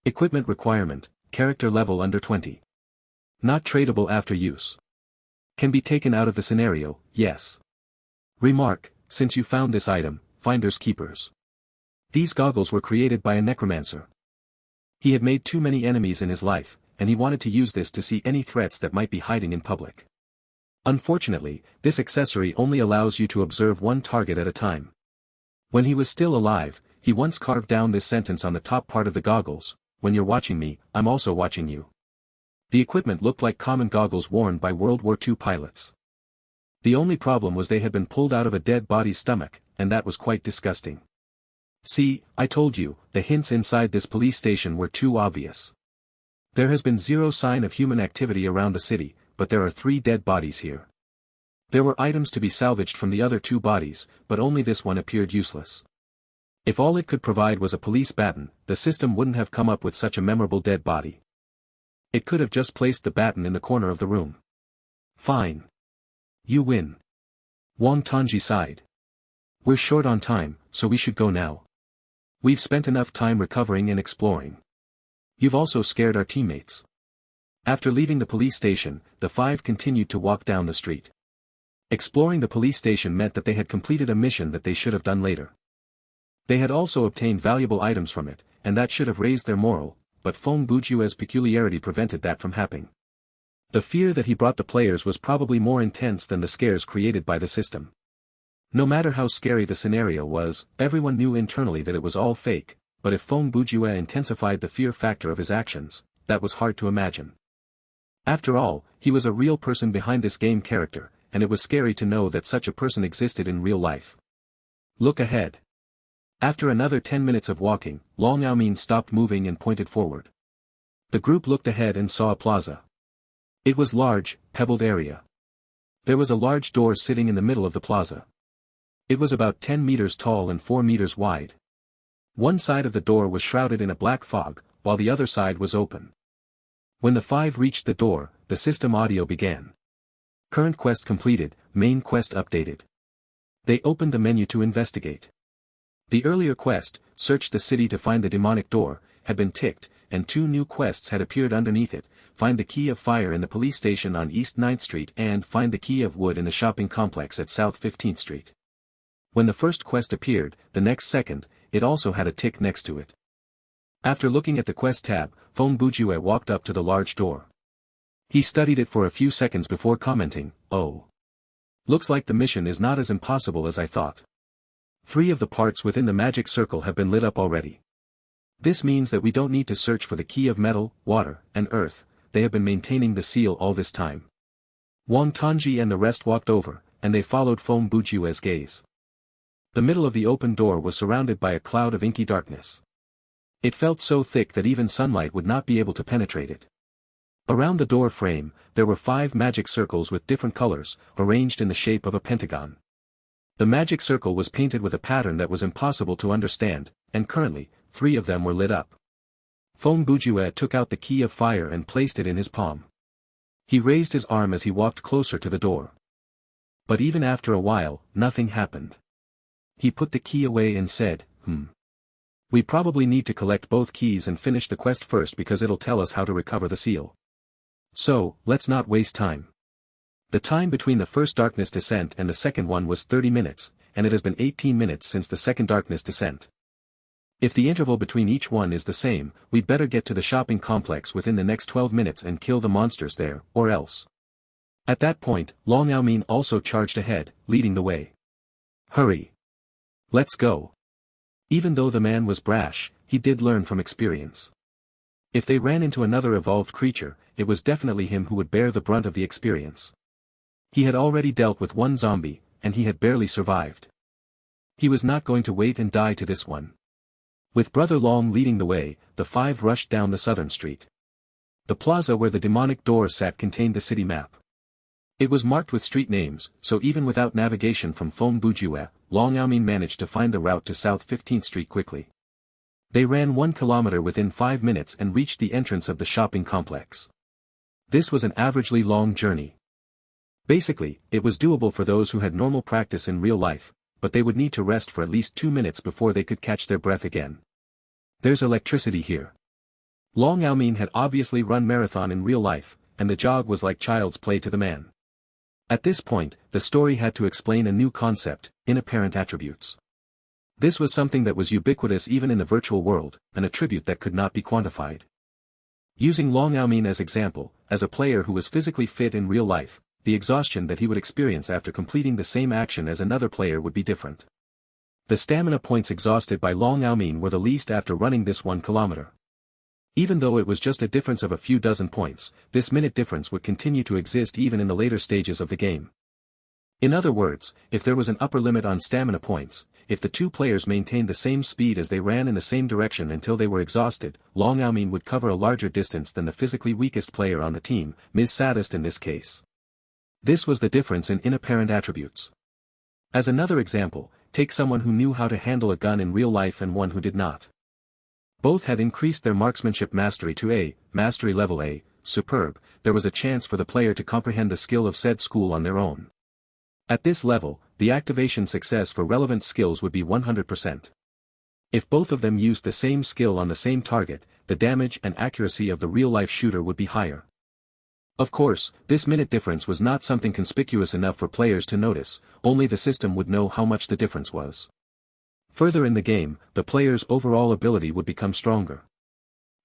A: Equipment requirement, character level under 20. Not tradable after use. Can be taken out of the scenario, yes. Remark, since you found this item, finders keepers. These goggles were created by a necromancer. He had made too many enemies in his life, and he wanted to use this to see any threats that might be hiding in public. Unfortunately, this accessory only allows you to observe one target at a time. When he was still alive, he once carved down this sentence on the top part of the goggles, when you're watching me, I'm also watching you. The equipment looked like common goggles worn by World War II pilots. The only problem was they had been pulled out of a dead body's stomach, and that was quite disgusting. See, I told you, the hints inside this police station were too obvious. There has been zero sign of human activity around the city, but there are 3 dead bodies here. There were items to be salvaged from the other 2 bodies, but only this one appeared useless. If all it could provide was a police baton, the system wouldn't have come up with such a memorable dead body. It could have just placed the baton in the corner of the room. Fine. You win. Wang Tongji sighed. We're short on time, so we should go now. We've spent enough time recovering and exploring. You've also scared our teammates. After leaving the police station, the 5 continued to walk down the street. Exploring the police station meant that they had completed a mission that they should have done later. They had also obtained valuable items from it, and that should have raised their morale, but Feng Bujue's peculiarity prevented that from happening. The fear that he brought the players was probably more intense than the scares created by the system. No matter how scary the scenario was, everyone knew internally that it was all fake, but if Feng Bujue intensified the fear factor of his actions, that was hard to imagine. After all, he was a real person behind this game character, and it was scary to know that such a person existed in real life. Look ahead. After another 10 minutes of walking, Long Yaomin stopped moving and pointed forward. The group looked ahead and saw a plaza. It was large, pebbled area. There was a large door sitting in the middle of the plaza. It was about 10 meters tall and 4 meters wide. One side of the door was shrouded in a black fog, while the other side was open. When the five reached the door, the system audio began. Current quest completed, main quest updated. They opened the menu to investigate. The earlier quest, search the city to find the demonic door, had been ticked, and 2 new quests had appeared underneath it: find the key of fire in the police station on East 9th Street and find the key of wood in the shopping complex at South 15th Street. When the first quest appeared, the next second, it also had a tick next to it. After looking at the quest tab, Fong Bujue walked up to the large door. He studied it for a few seconds before commenting, "Oh. Looks like the mission is not as impossible as I thought. 3 of the parts within the magic circle have been lit up already. This means that we don't need to search for the key of metal, water, and earth. They have been maintaining the seal all this time." Wang Tongji and the rest walked over, and they followed Fong Bujue's gaze. The middle of the open door was surrounded by a cloud of inky darkness. It felt so thick that even sunlight would not be able to penetrate it. Around the door frame, there were 5 magic circles with different colors, arranged in the shape of a pentagon. The magic circle was painted with a pattern that was impossible to understand, and currently, 3 of them were lit up. Fong Bujue took out the key of fire and placed it in his palm. He raised his arm as he walked closer to the door. But even after a while, nothing happened. He put the key away and said, We probably need to collect both keys and finish the quest first because it'll tell us how to recover the seal. So, let's not waste time." The time between the first darkness descent and the second one was 30 minutes, and it has been 18 minutes since the second darkness descent. If the interval between each one is the same, we'd better get to the shopping complex within the next 12 minutes and kill the monsters there, or else. At that point, Long Yaomin also charged ahead, leading the way. "Hurry! Let's go." Even though the man was brash, he did learn from experience. If they ran into another evolved creature, it was definitely him who would bear the brunt of the experience. He had already dealt with one zombie, and he had barely survived. He was not going to wait and die to this one. With Brother Long leading the way, the 5 rushed down the southern street. The plaza where the demonic door sat contained the city map. It was marked with street names, so even without navigation from Fong Bujue, Long Yaomin managed to find the route to South 15th Street quickly. They ran 1 kilometer within 5 minutes and reached the entrance of the shopping complex. This was an averagely long journey. Basically, it was doable for those who had normal practice in real life, but they would need to rest for at least 2 minutes before they could catch their breath again. There's electricity here. Long Yaomin had obviously run marathon in real life, and the jog was like child's play to the man. At this point, the story had to explain a new concept: inapparent attributes. This was something that was ubiquitous even in the virtual world, an attribute that could not be quantified. Using Long Yaomin as example, as a player who was physically fit in real life, the exhaustion that he would experience after completing the same action as another player would be different. The stamina points exhausted by Long Yaomin were the least after running this 1 kilometer. Even though it was just a difference of a few dozen points, this minute difference would continue to exist even in the later stages of the game. In other words, if there was an upper limit on stamina points, if the 2 players maintained the same speed as they ran in the same direction until they were exhausted, Long Yaomin would cover a larger distance than the physically weakest player on the team, Ms. Sadist in this case. This was the difference in inapparent attributes. As another example, take someone who knew how to handle a gun in real life and one who did not. Both had increased their marksmanship mastery to A, mastery level A, superb. There was a chance for the player to comprehend the skill of said school on their own. At this level, the activation success for relevant skills would be 100%. If both of them used the same skill on the same target, the damage and accuracy of the real-life shooter would be higher. Of course, this minute difference was not something conspicuous enough for players to notice, only the system would know how much the difference was. Further in the game, the player's overall ability would become stronger.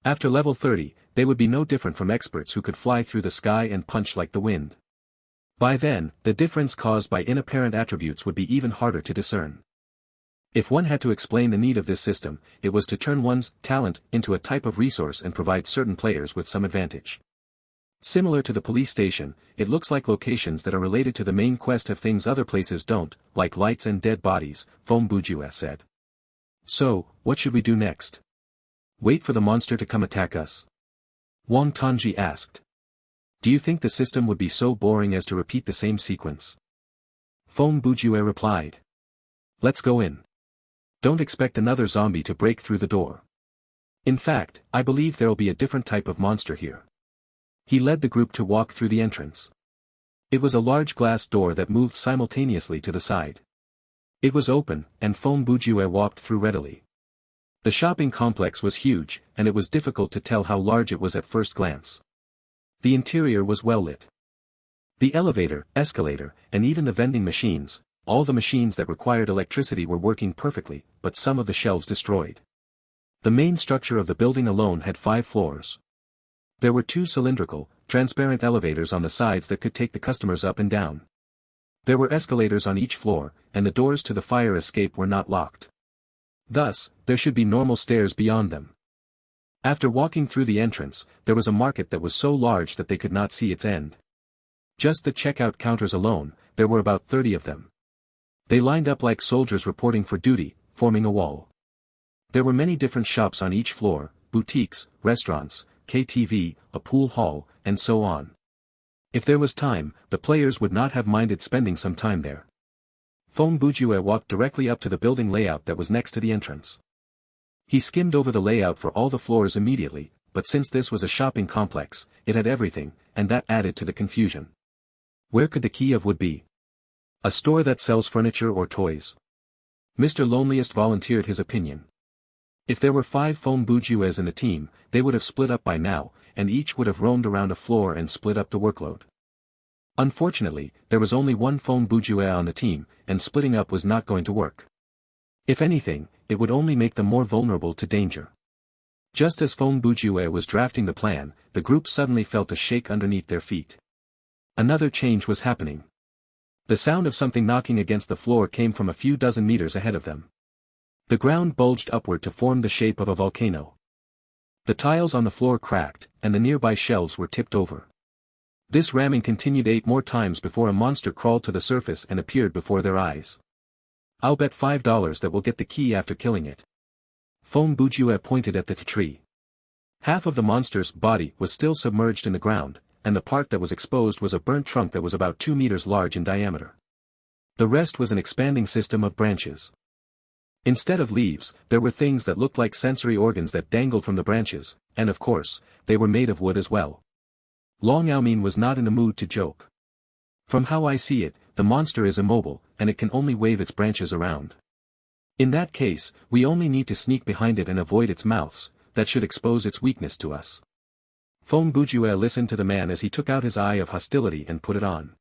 A: After level 30, they would be no different from experts who could fly through the sky and punch like the wind. By then, the difference caused by inapparent attributes would be even harder to discern. If one had to explain the need of this system, it was to turn one's talent into a type of resource and provide certain players with some advantage. Similar to the police station, it looks like locations that are related to the main quest have things other places don't, like lights and dead bodies, Fong Bujue said. So, what should we do next? Wait for the monster to come attack us? Wang Tongji asked. Do you think the system would be so boring as to repeat the same sequence? Fong Bujue replied. Let's go in. Don't expect another zombie to break through the door. In fact, I believe there'll be a different type of monster here. He led the group to walk through the entrance. It was a large glass door that moved simultaneously to the side. It was open, and Fong Bujue walked through readily. The shopping complex was huge, and it was difficult to tell how large it was at first glance. The interior was well lit. The elevator, escalator, and even the vending machines, all the machines that required electricity were working perfectly, but some of the shelves destroyed. The main structure of the building alone had 5 floors. There were 2 cylindrical, transparent elevators on the sides that could take the customers up and down. There were escalators on each floor, and the doors to the fire escape were not locked. Thus, there should be normal stairs beyond them. After walking through the entrance, there was a market that was so large that they could not see its end. Just the checkout counters alone, there were about 30 of them. They lined up like soldiers reporting for duty, forming a wall. There were many different shops on each floor, boutiques, restaurants, KTV, a pool hall, and so on. If there was time, the players would not have minded spending some time there. Fong Bujue walked directly up to the building layout that was next to the entrance. He skimmed over the layout for all the floors immediately, but since this was a shopping complex, it had everything, and that added to the confusion. Where could the key of wood be? A store that sells furniture or toys? Mr. Loneliest volunteered his opinion. If there were 5 Fong Bujues in the team, they would have split up by now, and each would have roamed around a floor and split up the workload. Unfortunately, there was only one Fong Bujue on the team, and splitting up was not going to work. If anything, it would only make them more vulnerable to danger. Just as Fong Bujue was drafting the plan, the group suddenly felt a shake underneath their feet. Another change was happening. The sound of something knocking against the floor came from a few dozen meters ahead of them. The ground bulged upward to form the shape of a volcano. The tiles on the floor cracked, and the nearby shelves were tipped over. This ramming continued 8 more times before a monster crawled to the surface and appeared before their eyes. I'll bet $5 that we'll get the key after killing it. Fong Bujue pointed at the tree. Half of the monster's body was still submerged in the ground, and the part that was exposed was a burnt trunk that was about 2 meters large in diameter. The rest was an expanding system of branches. Instead of leaves, there were things that looked like sensory organs that dangled from the branches, and of course, they were made of wood as well. Long Yaomin was not in the mood to joke. From how I see it, the monster is immobile, and it can only wave its branches around. In that case, we only need to sneak behind it and avoid its mouths, that should expose its weakness to us. Fong Bujue listened to the man as he took out his eye of hostility and put it on.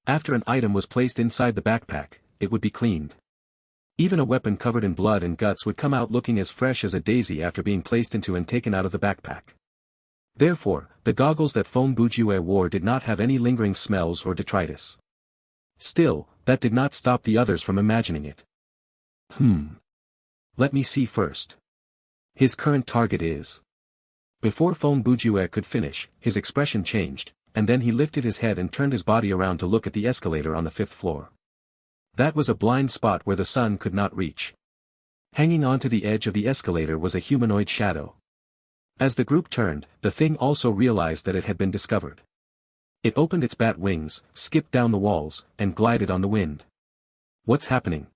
A: After an item was placed inside the backpack, it would be cleaned. Even a weapon covered in blood and guts would come out looking as fresh as a daisy after being placed into and taken out of the backpack. Therefore, the goggles that Fong Bujue wore did not have any lingering smells or detritus. Still, that did not stop the others from imagining it. Let me see first. His current target is... Before Fong Bujue could finish, his expression changed, and then he lifted his head and turned his body around to look at the escalator on the 5th floor. That was a blind spot where the sun could not reach. Hanging onto the edge of the escalator was a humanoid shadow. As the group turned, the thing also realized that it had been discovered. It opened its bat wings, skipped down the walls, and glided on the wind. What's happening?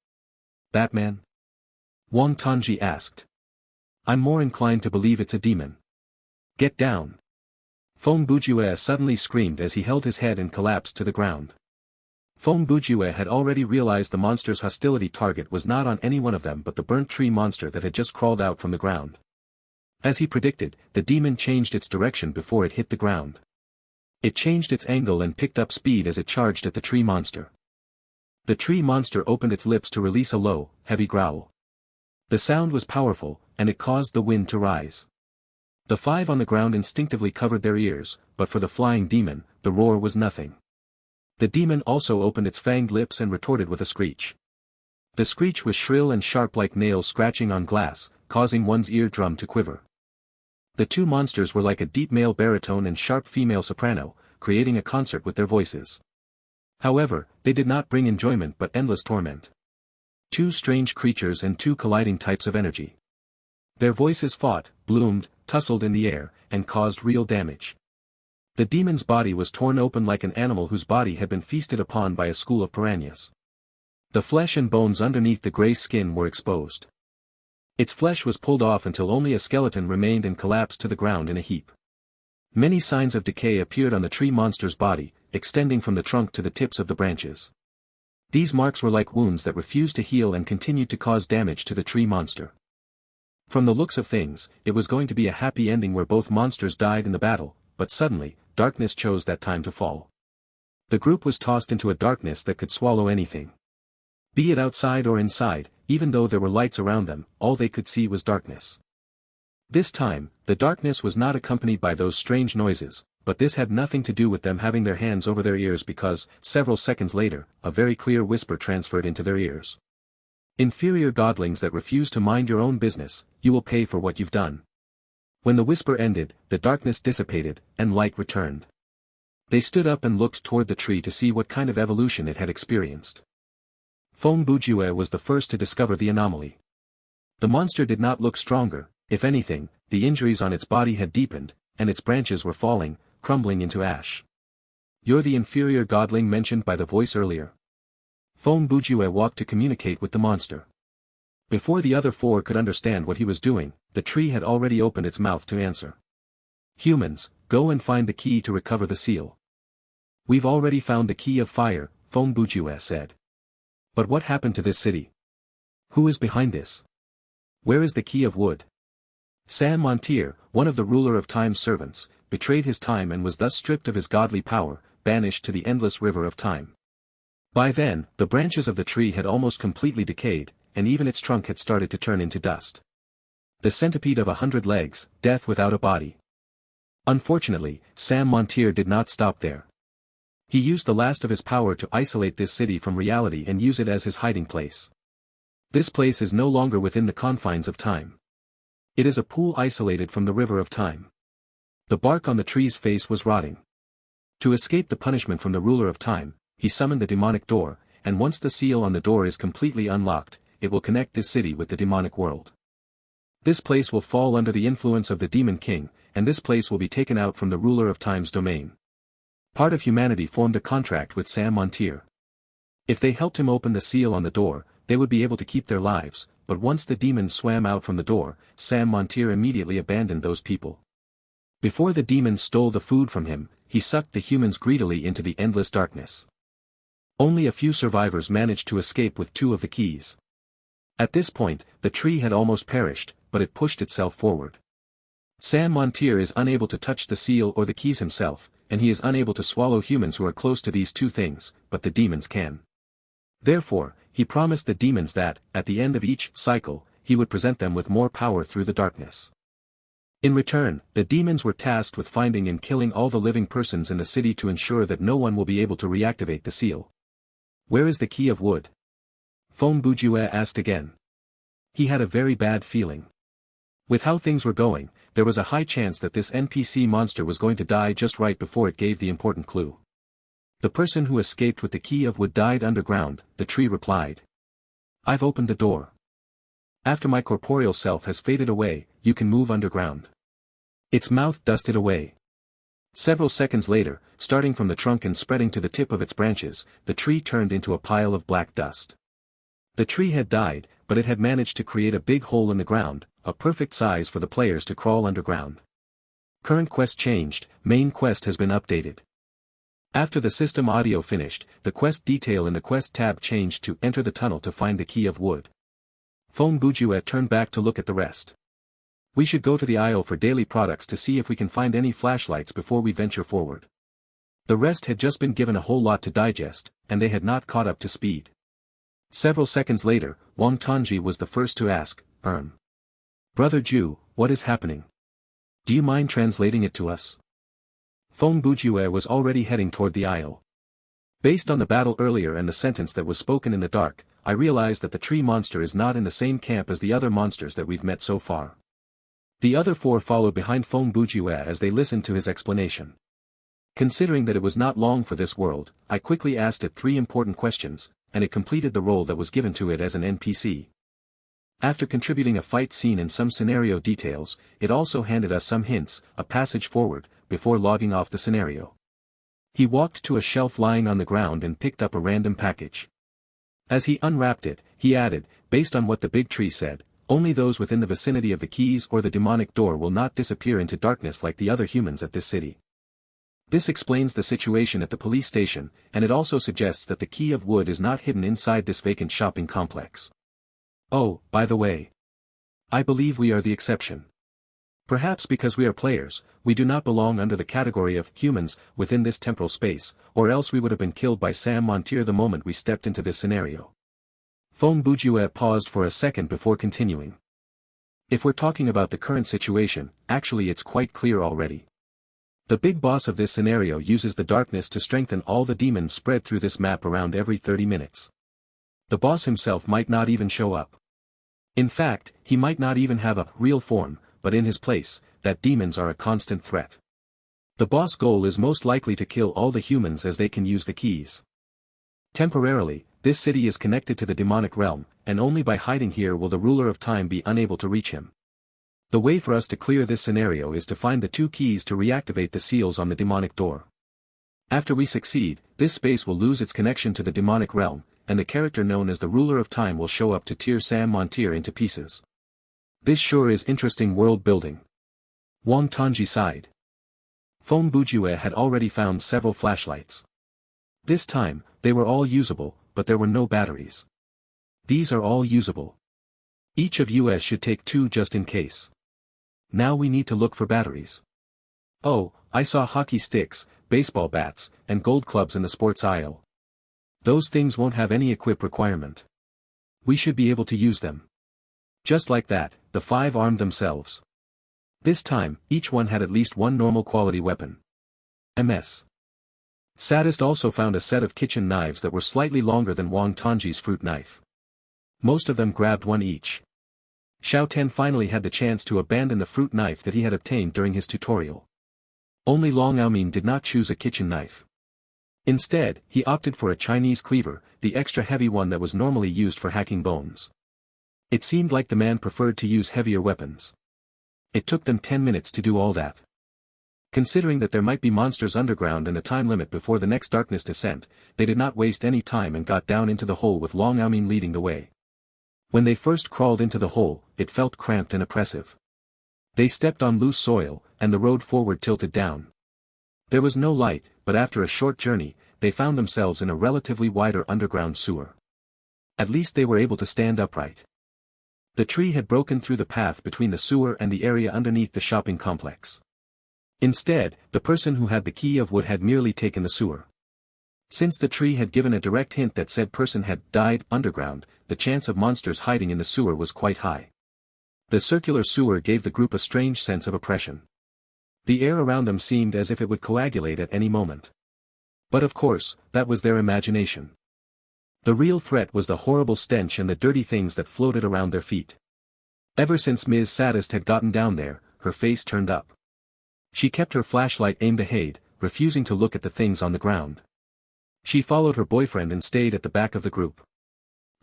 A: Batman? Wang Tongji asked. I'm more inclined to believe it's a demon. Get down. Fong Bujue suddenly screamed as he held his head and collapsed to the ground. Fong Bujue had already realized the monster's hostility target was not on any one of them but the burnt tree monster that had just crawled out from the ground. As he predicted, the demon changed its direction before it hit the ground. It changed its angle and picked up speed as it charged at the tree monster. The tree monster opened its lips to release a low, heavy growl. The sound was powerful, and it caused the wind to rise. The 5 on the ground instinctively covered their ears, but for the flying demon, the roar was nothing. The demon also opened its fanged lips and retorted with a screech. The screech was shrill and sharp like nails scratching on glass, causing one's eardrum to quiver. The 2 monsters were like a deep male baritone and sharp female soprano, creating a concert with their voices. However, they did not bring enjoyment but endless torment. 2 strange creatures and 2 colliding types of energy. Their voices fought, bloomed, tussled in the air, and caused real damage. The demon's body was torn open like an animal whose body had been feasted upon by a school of piranhas. The flesh and bones underneath the gray skin were exposed. Its flesh was pulled off until only a skeleton remained and collapsed to the ground in a heap. Many signs of decay appeared on the tree monster's body, extending from the trunk to the tips of the branches. These marks were like wounds that refused to heal and continued to cause damage to the tree monster. From the looks of things, it was going to be a happy ending where both monsters died in the battle, but suddenly, darkness chose that time to fall. The group was tossed into a darkness that could swallow anything. Be it outside or inside, even though there were lights around them, all they could see was darkness. This time, the darkness was not accompanied by those strange noises, but this had nothing to do with them having their hands over their ears because, several seconds later, a very clear whisper transferred into their ears. Inferior godlings that refuse to mind your own business, you will pay for what you've done. When the whisper ended, the darkness dissipated, and light returned. They stood up and looked toward the tree to see what kind of evolution it had experienced. Feng Bujue was the first to discover the anomaly. The monster did not look stronger, if anything, the injuries on its body had deepened, and its branches were falling, crumbling into ash. You're the inferior godling mentioned by the voice earlier. Feng Bujue walked to communicate with the monster. Before the other four could understand what he was doing, the tree had already opened its mouth to answer. Humans, go and find the key to recover the seal. We've already found the key of fire, Feng Bujue said. But what happened to this city? Who is behind this? Where is the key of wood? Sam Montier, one of the ruler of Time's servants, betrayed his time and was thus stripped of his godly power, banished to the endless river of time. By then, the branches of the tree had almost completely decayed, and even its trunk had started to turn into dust. The centipede of 100 legs, death without a body. Unfortunately, Sam Montier did not stop there. He used the last of his power to isolate this city from reality and use it as his hiding place. This place is no longer within the confines of time. It is a pool isolated from the river of time. The bark on the tree's face was rotting. To escape the punishment from the ruler of time, he summoned the demonic door, and once the seal on the door is completely unlocked, it will connect this city with the demonic world. This place will fall under the influence of the Demon King, and this place will be taken out from the ruler of time's domain. Part of humanity formed a contract with Sam Montier. If they helped him open the seal on the door, they would be able to keep their lives, but once the demons swam out from the door, Sam Montier immediately abandoned those people. Before the demons stole the food from him, he sucked the humans greedily into the endless darkness. Only a few survivors managed to escape with 2 of the keys. At this point, the tree had almost perished, but it pushed itself forward. Sam Montier is unable to touch the seal or the keys himself, and he is unable to swallow humans who are close to these 2 things, but the demons can. Therefore, he promised the demons that, at the end of each cycle, he would present them with more power through the darkness. In return, the demons were tasked with finding and killing all the living persons in the city to ensure that no one will be able to reactivate the seal. Where is the key of wood? Feng Bujue asked again. He had a very bad feeling. With how things were going, there was a high chance that this NPC monster was going to die just right before it gave the important clue. The person who escaped with the key of wood died underground, the tree replied. I've opened the door. After my corporeal self has faded away, you can move underground. Its mouth dusted away. Several seconds later, starting from the trunk and spreading to the tip of its branches, the tree turned into a pile of black dust. The tree had died, but it had managed to create a big hole in the ground, a perfect size for the players to crawl underground. Current quest changed, main quest has been updated. After the system audio finished, the quest detail in the quest tab changed to enter the tunnel to find the key of wood. Feng Bujue turned back to look at the rest. We should go to the aisle for daily products to see if we can find any flashlights before we venture forward. The rest had just been given a whole lot to digest, and they had not caught up to speed. Several seconds later, Wang Tongji was the first to ask, Brother Ju, what is happening? Do you mind translating it to us? Feng Bujue was already heading toward the aisle. Based on the battle earlier and the sentence that was spoken in the dark, I realized that the tree monster is not in the same camp as the other monsters that we've met so far. The other 4 followed behind Feng Bujue as they listened to his explanation. Considering that it was not long for this world, I quickly asked it 3 important questions, and it completed the role that was given to it as an NPC. After contributing a fight scene and some scenario details, it also handed us some hints, a passage forward, before logging off the scenario. He walked to a shelf lying on the ground and picked up a random package. As he unwrapped it, he added, based on what the big tree said, only those within the vicinity of the keys or the demonic door will not disappear into darkness like the other humans at this city. This explains the situation at the police station, and it also suggests that the key of wood is not hidden inside this vacant shopping complex. Oh, by the way. I believe we are the exception. Perhaps because we are players, we do not belong under the category of humans within this temporal space, or else we would have been killed by Sam Montier the moment we stepped into this scenario. Feng Bujue paused for a second before continuing. If we're talking about the current situation, actually it's quite clear already. The big boss of this scenario uses the darkness to strengthen all the demons spread through this map around every 30 minutes. The boss himself might not even show up. In fact, he might not even have a real form, but in his place, that demons are a constant threat. The boss goal is most likely to kill all the humans as they can use the keys. Temporarily, this city is connected to the demonic realm, and only by hiding here will the ruler of time be unable to reach him. The way for us to clear this scenario is to find the 2 keys to reactivate the seals on the demonic door. After we succeed, this space will lose its connection to the demonic realm, and the character known as the ruler of time will show up to tear Sam Montier into pieces. This sure is interesting world building. Wang Tongji sighed. Feng Bujue had already found several flashlights. This time, they were all usable, but there were no batteries. These are all usable. Each of us should take 2 just in case. Now we need to look for batteries. Oh, I saw hockey sticks, baseball bats, and gold clubs in the sports aisle. Those things won't have any equip requirement. We should be able to use them. Just like that, the 5 armed themselves. This time, each one had at least 1 normal quality weapon. MS. Sadist also found a set of kitchen knives that were slightly longer than Wang Tongji's fruit knife. Most of them grabbed 1 each. Xiao Ten finally had the chance to abandon the fruit knife that he had obtained during his tutorial. Only Long Aomin did not choose a kitchen knife. Instead, he opted for a Chinese cleaver, the extra heavy one that was normally used for hacking bones. It seemed like the man preferred to use heavier weapons. It took them 10 minutes to do all that. Considering that there might be monsters underground and a time limit before the next darkness descent, they did not waste any time and got down into the hole with Long Aomin leading the way. When they first crawled into the hole, it felt cramped and oppressive. They stepped on loose soil, and the road forward tilted down. There was no light, but after a short journey, they found themselves in a relatively wider underground sewer. At least they were able to stand upright. The tree had broken through the path between the sewer and the area underneath the shopping complex. Instead, the person who had the key of wood had merely taken the sewer. Since the tree had given a direct hint that said person had died underground, the chance of monsters hiding in the sewer was quite high. The circular sewer gave the group a strange sense of oppression. The air around them seemed as if it would coagulate at any moment. But of course, that was their imagination. The real threat was the horrible stench and the dirty things that floated around their feet. Ever since Ms. Sadist had gotten down there, her face turned up. She kept her flashlight aimed ahead, refusing to look at the things on the ground. She followed her boyfriend and stayed at the back of the group.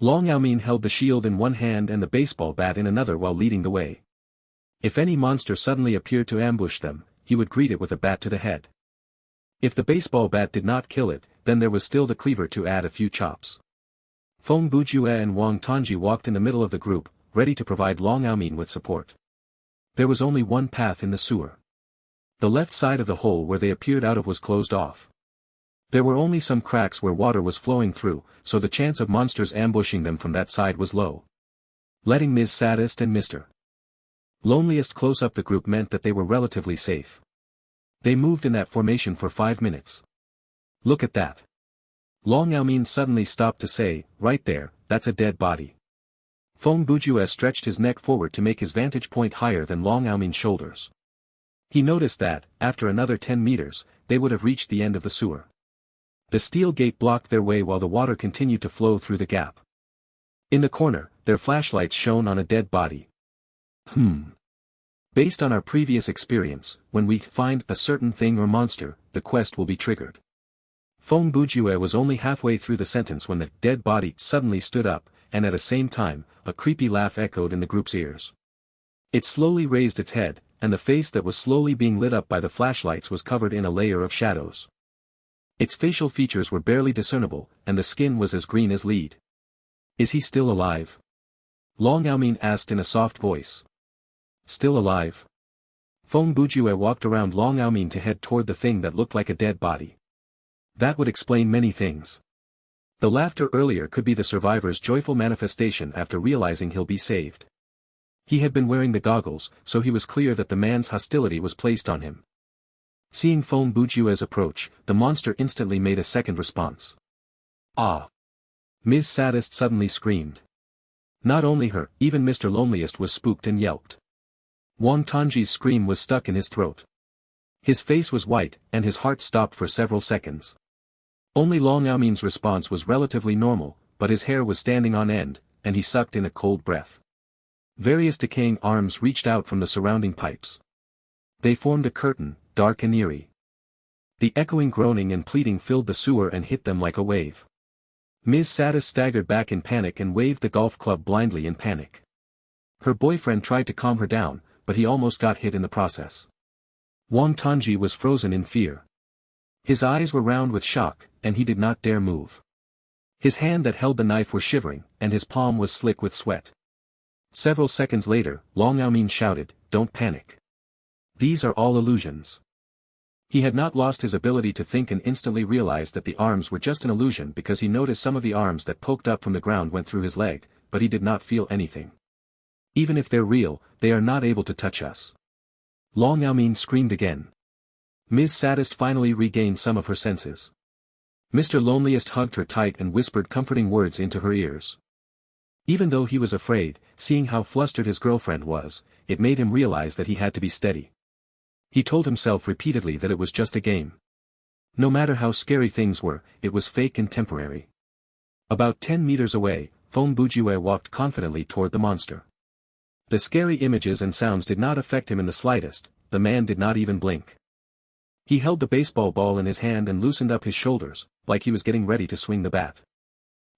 A: Long Aomin held the shield in one hand and the baseball bat in another while leading the way. If any monster suddenly appeared to ambush them, he would greet it with a bat to the head. If the baseball bat did not kill it, then there was still the cleaver to add a few chops. Feng Bujue and Wang Tongji walked in the middle of the group, ready to provide Long Aomin with support. There was only one path in the sewer. The left side of the hole where they appeared out of was closed off. There were only some cracks where water was flowing through, so the chance of monsters ambushing them from that side was low. Letting Ms. Sadist and Mr. Loneliest close up the group meant that they were relatively safe. They moved in that formation for 5 minutes. Look at that. Long Aomin suddenly stopped to say, right there, that's a dead body. Feng Bujue stretched his neck forward to make his vantage point higher than Long Aomin's shoulders. He noticed that, after another 10 meters, they would have reached the end of the sewer. The steel gate blocked their way while the water continued to flow through the gap. In the corner, their flashlights shone on a dead body. Based on our previous experience, when we find a certain thing or monster, the quest will be triggered. Feng Bujue was only halfway through the sentence when the dead body suddenly stood up, and at the same time, a creepy laugh echoed in the group's ears. It slowly raised its head, and the face that was slowly being lit up by the flashlights was covered in a layer of shadows. Its facial features were barely discernible, and the skin was as green as lead. Is he still alive? Long Aomin asked in a soft voice. Still alive? Feng Bujue walked around Long Aomin to head toward the thing that looked like a dead body. That would explain many things. The laughter earlier could be the survivor's joyful manifestation after realizing he'll be saved. He had been wearing the goggles, so he was clear that the man's hostility was placed on him. Seeing Feng Bujue's approach, the monster instantly made a second response. Ah! Ms. Sadist suddenly screamed. Not only her, even Mr. Loneliest was spooked and yelped. Wang Tongji's scream was stuck in his throat. His face was white, and his heart stopped for several seconds. Only Long Aomin's response was relatively normal, but his hair was standing on end, and he sucked in a cold breath. Various decaying arms reached out from the surrounding pipes. They formed a curtain, dark and eerie. The echoing groaning and pleading filled the sewer and hit them like a wave. Ms. Sadist staggered back in panic and waved the golf club blindly in panic. Her boyfriend tried to calm her down, but he almost got hit in the process. Wang Tongji was frozen in fear. His eyes were round with shock, and he did not dare move. His hand that held the knife was shivering, and his palm was slick with sweat. Several seconds later, Long Aomin shouted, "Don't panic. These are all illusions." He had not lost his ability to think and instantly realized that the arms were just an illusion because he noticed some of the arms that poked up from the ground went through his leg, but he did not feel anything. Even if they're real, they are not able to touch us. Long Aomin screamed again. Ms. Sadist finally regained some of her senses. Mr. Loneliest hugged her tight and whispered comforting words into her ears. Even though he was afraid, seeing how flustered his girlfriend was, it made him realize that he had to be steady. He told himself repeatedly that it was just a game. No matter how scary things were, it was fake and temporary. About 10 meters away, Feng Bujue walked confidently toward the monster. The scary images and sounds did not affect him in the slightest, the man did not even blink. He held the baseball ball in his hand and loosened up his shoulders, like he was getting ready to swing the bat.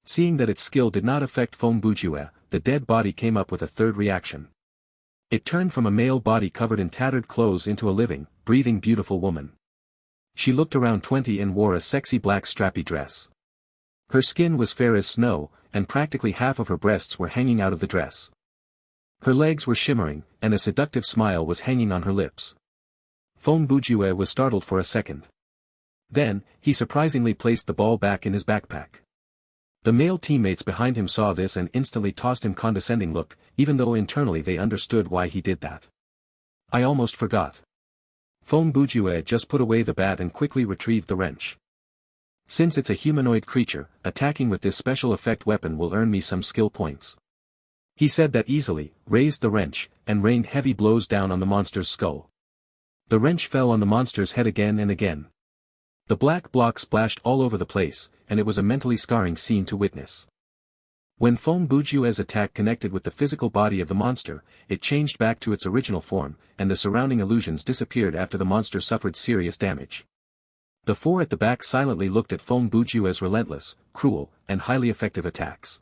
A: Seeing that its skill did not affect Feng Bujue, the dead body came up with a third reaction. It turned from a male body covered in tattered clothes into a living, breathing beautiful woman. She looked around 20 and wore a sexy black strappy dress. Her skin was fair as snow, and practically half of her breasts were hanging out of the dress. Her legs were shimmering, and a seductive smile was hanging on her lips. Feng Bujue was startled for a second. Then, he surprisingly placed the ball back in his backpack. The male teammates behind him saw this and instantly tossed him condescending look, even though internally they understood why he did that. I almost forgot. Feng Bujue just put away the bat and quickly retrieved the wrench. Since it's a humanoid creature, attacking with this special effect weapon will earn me some skill points. He said that easily, raised the wrench, and rained heavy blows down on the monster's skull. The wrench fell on the monster's head again and again. The black block splashed all over the place, and it was a mentally scarring scene to witness. When Feng Bujue's attack connected with the physical body of the monster, it changed back to its original form, and the surrounding illusions disappeared after the monster suffered serious damage. The four at the back silently looked at Feng Bujue's relentless, cruel, and highly effective attacks.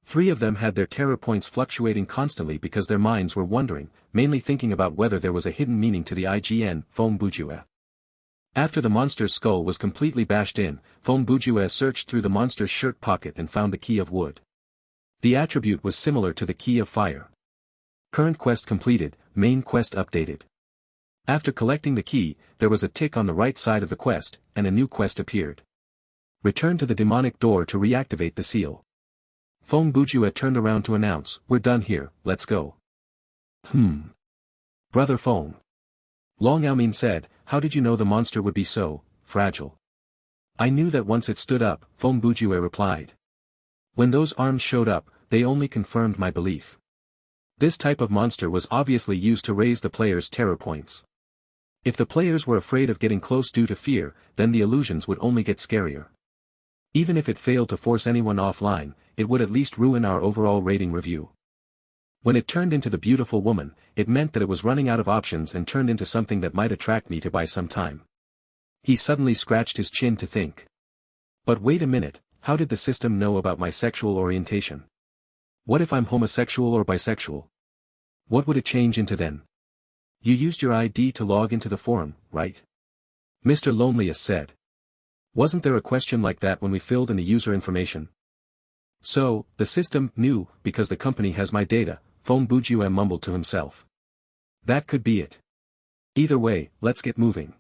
A: 3 of them had their terror points fluctuating constantly because their minds were wondering, mainly thinking about whether there was a hidden meaning to the IGN, Feng Bujue. After the monster's skull was completely bashed in, Feng Bujue searched through the monster's shirt pocket and found the key of wood. The attribute was similar to the key of fire. Current quest completed, main quest updated. After collecting the key, there was a tick on the right side of the quest, and a new quest appeared. Return to the demonic door to reactivate the seal. Feng Bujue turned around to announce, "We're done here, let's go." Brother Feng. Long Aomin said, "How did you know the monster would be so fragile?" "I knew that once it stood up," Feng Bujue replied. "When those arms showed up, they only confirmed my belief. This type of monster was obviously used to raise the players' terror points. If the players were afraid of getting close due to fear, then the illusions would only get scarier. Even if it failed to force anyone offline, it would at least ruin our overall rating review. When it turned into the beautiful woman, it meant that it was running out of options and turned into something that might attract me to buy some time." He suddenly scratched his chin to think. "But wait a minute, how did the system know about my sexual orientation? What if I'm homosexual or bisexual? What would it change into then?" "You used your ID to log into the forum, right?" Mr. Loneliest said. "Wasn't there a question like that when we filled in the user information?" So, the system knew, because the company has my data, Fong Bujue mumbled to himself. That could be it. Either way, let's get moving.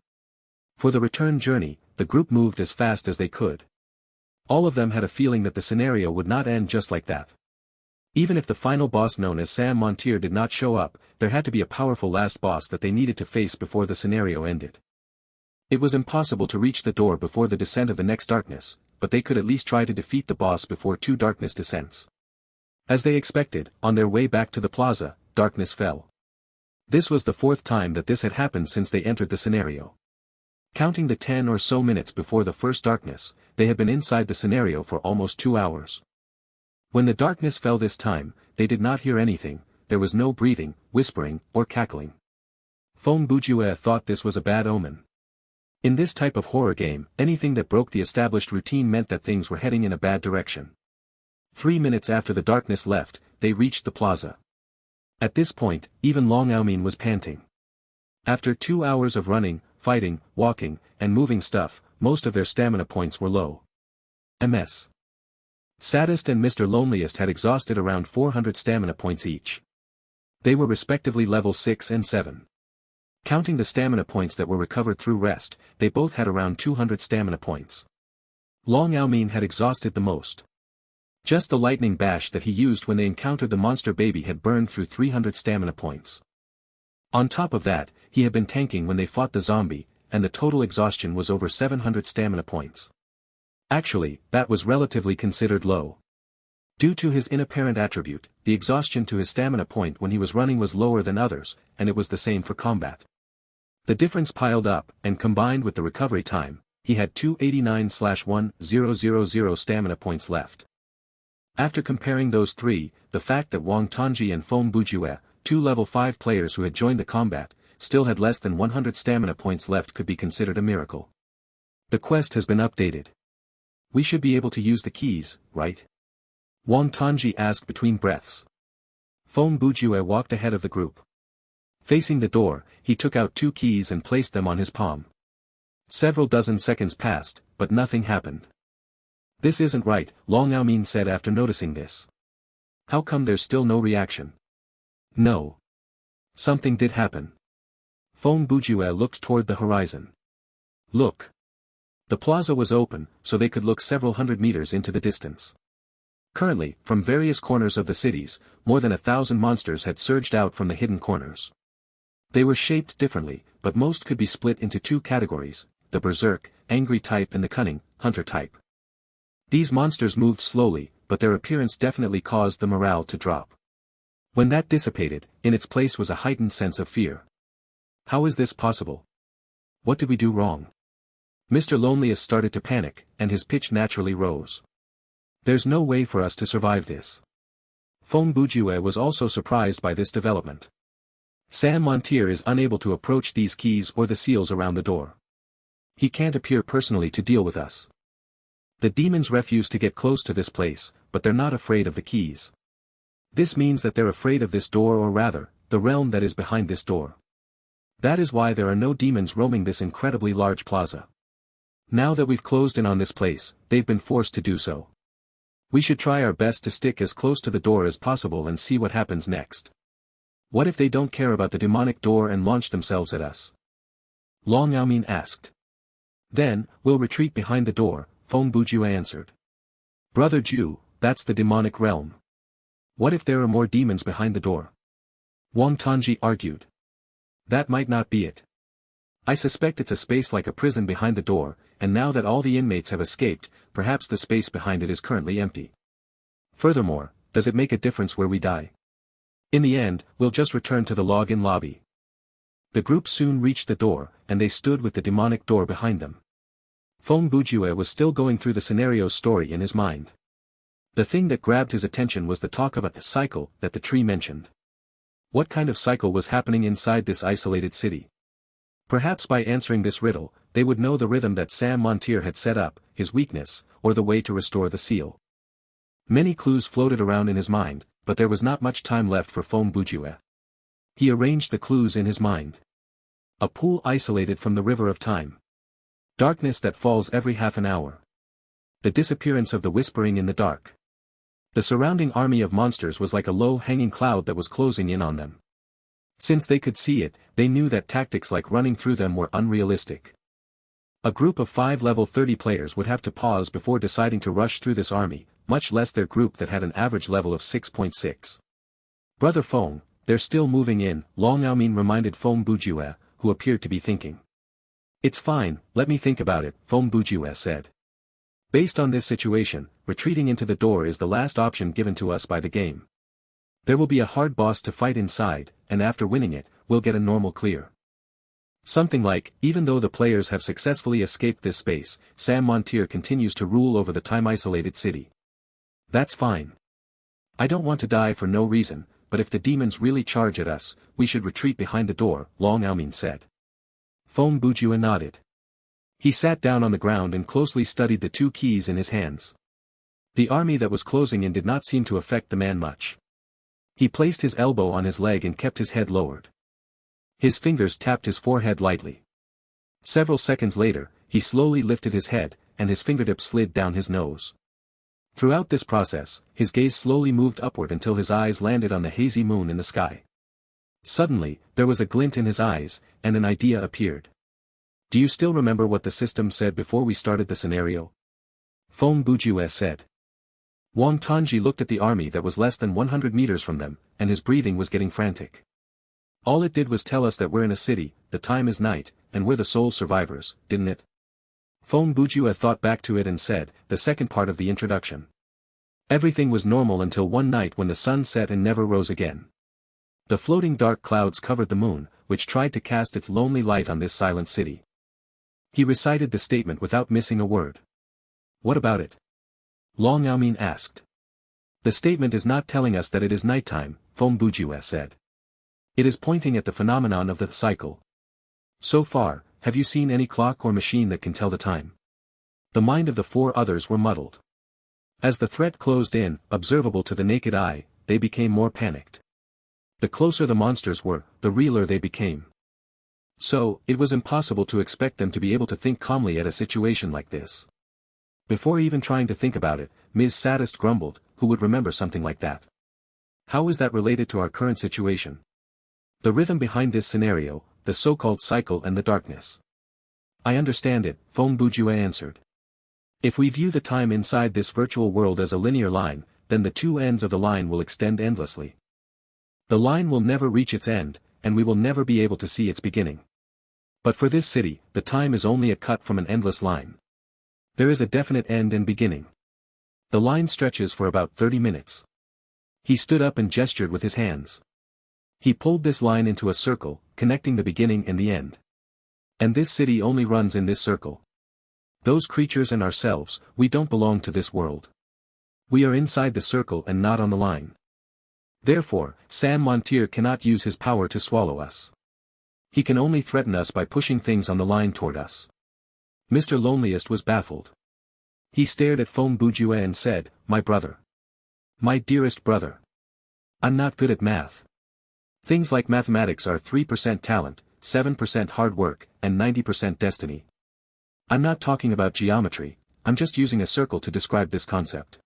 A: For the return journey, the group moved as fast as they could. All of them had a feeling that the scenario would not end just like that. Even if the final boss known as Sam Montier did not show up, there had to be a powerful last boss that they needed to face before the scenario ended. It was impossible to reach the door before the descent of the next darkness, but they could at least try to defeat the boss before 2 darkness descents. As they expected, on their way back to the plaza, darkness fell. This was the 4th time that this had happened since they entered the scenario. Counting the 10 or so minutes before the first darkness, they had been inside the scenario for almost 2 hours. When the darkness fell this time, they did not hear anything, there was no breathing, whispering, or cackling. Fong Bujue thought this was a bad omen. In this type of horror game, anything that broke the established routine meant that things were heading in a bad direction. 3 minutes after the darkness left, they reached the plaza. At this point, even Long Aomin was panting. After 2 hours of running, fighting, walking, and moving stuff, most of their stamina points were low. MS. Saddest and Mr. Loneliest had exhausted around 400 stamina points each. They were respectively level 6 and 7. Counting the stamina points that were recovered through rest, they both had around 200 stamina points. Long Aomin had exhausted the most. Just the lightning bash that he used when they encountered the monster baby had burned through 300 stamina points. On top of that, he had been tanking when they fought the zombie, and the total exhaustion was over 700 stamina points. Actually, that was relatively considered low. Due to his inapparent attribute, the exhaustion to his stamina point when he was running was lower than others, and it was the same for combat. The difference piled up, and combined with the recovery time, he had 289/1000 stamina points left. After comparing those three, the fact that Wang Tongji and Fong Bujue, 2 level 5 players who had joined the combat, still had less than 100 stamina points left could be considered a miracle. The quest has been updated. We should be able to use the keys, right? Wang Tongji asked between breaths. Fong Bujue walked ahead of the group. Facing the door, he took out 2 keys and placed them on his palm. Several dozen seconds passed, but nothing happened. This isn't right, Long Aomin said after noticing this. How come there's still no reaction? No. Something did happen. Fong Bujue looked toward the horizon. Look. The plaza was open, so they could look several hundred meters into the distance. Currently, from various corners of the cities, more than 1,000 monsters had surged out from the hidden corners. They were shaped differently, but most could be split into 2 categories, the berserk, angry type and the cunning, hunter type. These monsters moved slowly, but their appearance definitely caused the morale to drop. When that dissipated, in its place was a heightened sense of fear. How is this possible? What did we do wrong? Mr. Loneliest started to panic, and his pitch naturally rose. There's no way for us to survive this. Fong Bujue was also surprised by this development. Sam Montier is unable to approach these keys or the seals around the door. He can't appear personally to deal with us. The demons refuse to get close to this place, but they're not afraid of the keys. This means that they're afraid of this door, or rather, the realm that is behind this door. That is why there are no demons roaming this incredibly large plaza. Now that we've closed in on this place, they've been forced to do so. We should try our best to stick as close to the door as possible and see what happens next. What if they don't care about the demonic door and launch themselves at us? Long Aomin asked. Then, we'll retreat behind the door, Fong Bujue answered. Brother Ju, that's the demonic realm. What if there are more demons behind the door? Wang Tongji argued. That might not be it. I suspect it's a space like a prison behind the door, and now that all the inmates have escaped, perhaps the space behind it is currently empty. Furthermore, does it make a difference where we die? In the end, we'll just return to the login lobby. The group soon reached the door, and they stood with the demonic door behind them. Fong Bujue was still going through the scenario's story in his mind. The thing that grabbed his attention was the talk of a cycle that the tree mentioned. What kind of cycle was happening inside this isolated city? Perhaps by answering this riddle, they would know the rhythm that Sam Montier had set up, his weakness, or the way to restore the seal. Many clues floated around in his mind, but there was not much time left for Fong Bujue. He arranged the clues in his mind. A pool isolated from the river of time. Darkness that falls every half an hour. The disappearance of the whispering in the dark. The surrounding army of monsters was like a low-hanging cloud that was closing in on them. Since they could see it, they knew that tactics like running through them were unrealistic. A group of 5 level 30 players would have to pause before deciding to rush through this army, much less their group that had an average level of 6.6. Brother Feng, they're still moving in, Long Aomin reminded Feng Bujue, who appeared to be thinking. It's fine, let me think about it, Feng Bujue said. Based on this situation, retreating into the door is the last option given to us by the game. There will be a hard boss to fight inside, and after winning it, we'll get a normal clear. Something like, even though the players have successfully escaped this space, Sam Montier continues to rule over the time-isolated city. That's fine. I don't want to die for no reason, but if the demons really charge at us, we should retreat behind the door, Long Aomin said. Feng Bujue nodded. He sat down on the ground and closely studied the 2 keys in his hands. The army that was closing in did not seem to affect the man much. He placed his elbow on his leg and kept his head lowered. His fingers tapped his forehead lightly. Several seconds later, he slowly lifted his head, and his fingertips slid down his nose. Throughout this process, his gaze slowly moved upward until his eyes landed on the hazy moon in the sky. Suddenly, there was a glint in his eyes, and an idea appeared. Do you still remember what the system said before we started the scenario? Feng Bujue said. Wang Tongji looked at the army that was less than 100 meters from them, and his breathing was getting frantic. All it did was tell us that we're in a city, the time is night, and we're the sole survivors, didn't it? Feng Bujue thought back to it and said, the second part of the introduction. Everything was normal until one night when the sun set and never rose again. The floating dark clouds covered the moon, which tried to cast its lonely light on this silent city. He recited the statement without missing a word. What about it? Long Aomin asked. The statement is not telling us that it is nighttime, Feng Bujue said. It is pointing at the phenomenon of the cycle. So far, have you seen any clock or machine that can tell the time? The mind of the 4 others were muddled. As the threat closed in, observable to the naked eye, they became more panicked. The closer the monsters were, the realer they became. So, it was impossible to expect them to be able to think calmly at a situation like this. Before even trying to think about it, Ms. Sadist grumbled, who would remember something like that? How is that related to our current situation? The rhythm behind this scenario, the so-called cycle and the darkness. I understand it, Feng Bujue answered. If we view the time inside this virtual world as a linear line, then the 2 ends of the line will extend endlessly. The line will never reach its end, and we will never be able to see its beginning. But for this city, the time is only a cut from an endless line. There is a definite end and beginning. The line stretches for about 30 minutes. He stood up and gestured with his hands. He pulled this line into a circle, connecting the beginning and the end. And this city only runs in this circle. Those creatures and ourselves, we don't belong to this world. We are inside the circle and not on the line. Therefore, Sam Montier cannot use his power to swallow us. He can only threaten us by pushing things on the line toward us. Mr. Loneliest was baffled. He stared at Feng Bujue and said, my brother. My dearest brother. I'm not good at math. Things like mathematics are 3% talent, 7% hard work, and 90% destiny. I'm not talking about geometry, I'm just using a circle to describe this concept.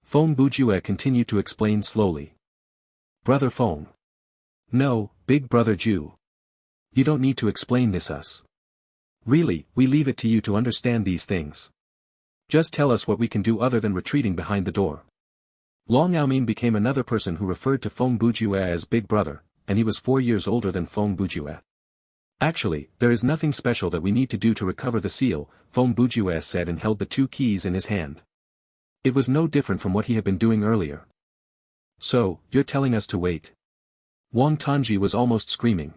A: Feng Bujue continued to explain slowly. Brother Feng. No, big brother Ju. You don't need to explain this us. Really, we leave it to you to understand these things. Just tell us what we can do other than retreating behind the door. Long Aomin became another person who referred to Feng Bujue as big brother, and he was 4 years older than Feng Bujue. Actually, there is nothing special that we need to do to recover the seal, Feng Bujue said and held the 2 keys in his hand. It was no different from what he had been doing earlier. So, you're telling us to wait? Wang Tongji was almost screaming.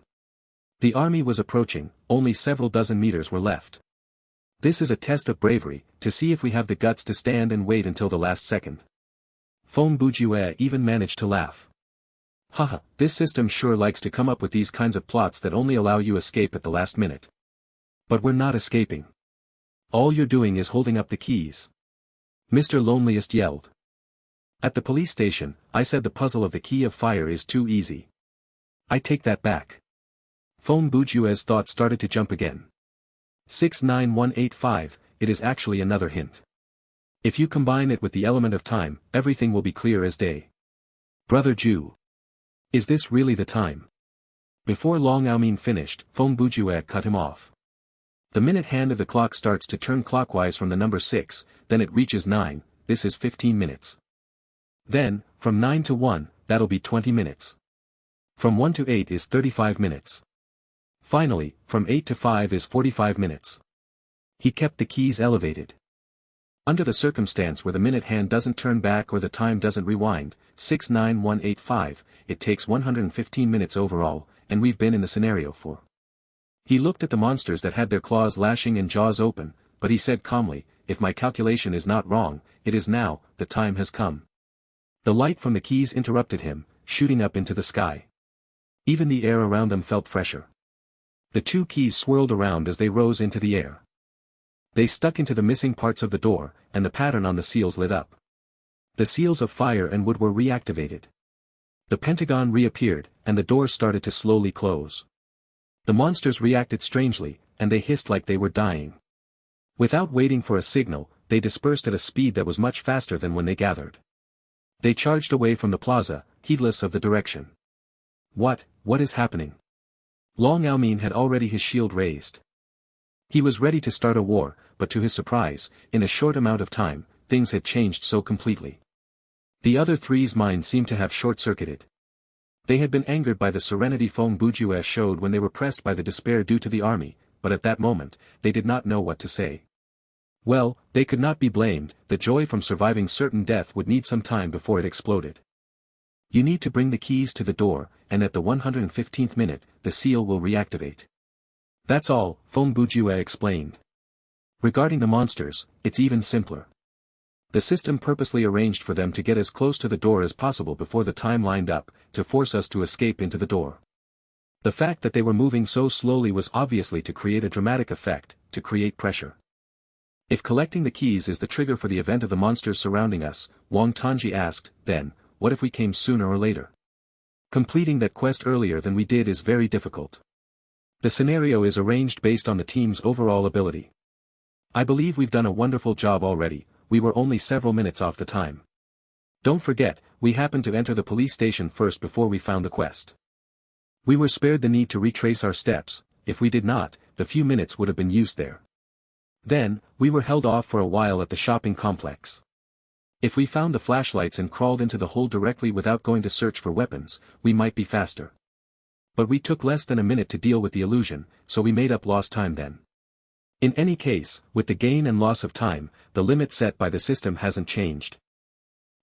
A: The army was approaching, only several dozen meters were left. This is a test of bravery, to see if we have the guts to stand and wait until the last second. Feng Bujue even managed to laugh. Haha, this system sure likes to come up with these kinds of plots that only allow you escape at the last minute. But we're not escaping. All you're doing is holding up the keys. Mr. Loneliest yelled. At the police station, I said the puzzle of the key of fire is too easy. I take that back. Feng Bujue's thoughts started to jump again. 69185, it is actually another hint. If you combine it with the element of time, everything will be clear as day. Brother Jew. Is this really the time? Before Long Aomin finished, Feng Bujue cut him off. The minute hand of the clock starts to turn clockwise from the number 6, then it reaches 9, this is 15 minutes. Then, from 9 to 1, that'll be 20 minutes. From 1 to 8 is 35 minutes. Finally, from 8 to 5 is 45 minutes. He kept the keys elevated. Under the circumstance where the minute hand doesn't turn back or the time doesn't rewind, 69185, it takes 115 minutes overall, and we've been in the scenario for. He looked at the monsters that had their claws lashing and jaws open, but he said calmly, if my calculation is not wrong, it is now, the time has come. The light from the keys interrupted him, shooting up into the sky. Even the air around them felt fresher. The two keys swirled around as they rose into the air. They stuck into the missing parts of the door, and the pattern on the seals lit up. The seals of fire and wood were reactivated. The pentagon reappeared, and the door started to slowly close. The monsters reacted strangely, and they hissed like they were dying. Without waiting for a signal, they dispersed at a speed that was much faster than when they gathered. They charged away from the plaza, heedless of the direction. What is happening? Long Aomin had already his shield raised. He was ready to start a war, but to his surprise, in a short amount of time, things had changed so completely. The other three's minds seemed to have short-circuited. They had been angered by the serenity Feng Bujue showed when they were pressed by the despair due to the army, but at that moment, they did not know what to say. Well, they could not be blamed, the joy from surviving certain death would need some time before it exploded. You need to bring the keys to the door, and at the 115th minute, the seal will reactivate. That's all, Feng Bujue explained. Regarding the monsters, it's even simpler. The system purposely arranged for them to get as close to the door as possible before the time lined up, to force us to escape into the door. The fact that they were moving so slowly was obviously to create a dramatic effect, to create pressure. If collecting the keys is the trigger for the event of the monsters surrounding us, Wang Tanji asked, then, what if we came sooner or later? Completing that quest earlier than we did is very difficult. The scenario is arranged based on the team's overall ability. I believe we've done a wonderful job already, we were only several minutes off the time. Don't forget, we happened to enter the police station first before we found the quest. We were spared the need to retrace our steps, if we did not, the few minutes would have been used there. Then, we were held off for a while at the shopping complex. If we found the flashlights and crawled into the hole directly without going to search for weapons, we might be faster. But we took less than a minute to deal with the illusion, so we made up lost time then. In any case, with the gain and loss of time, the limit set by the system hasn't changed.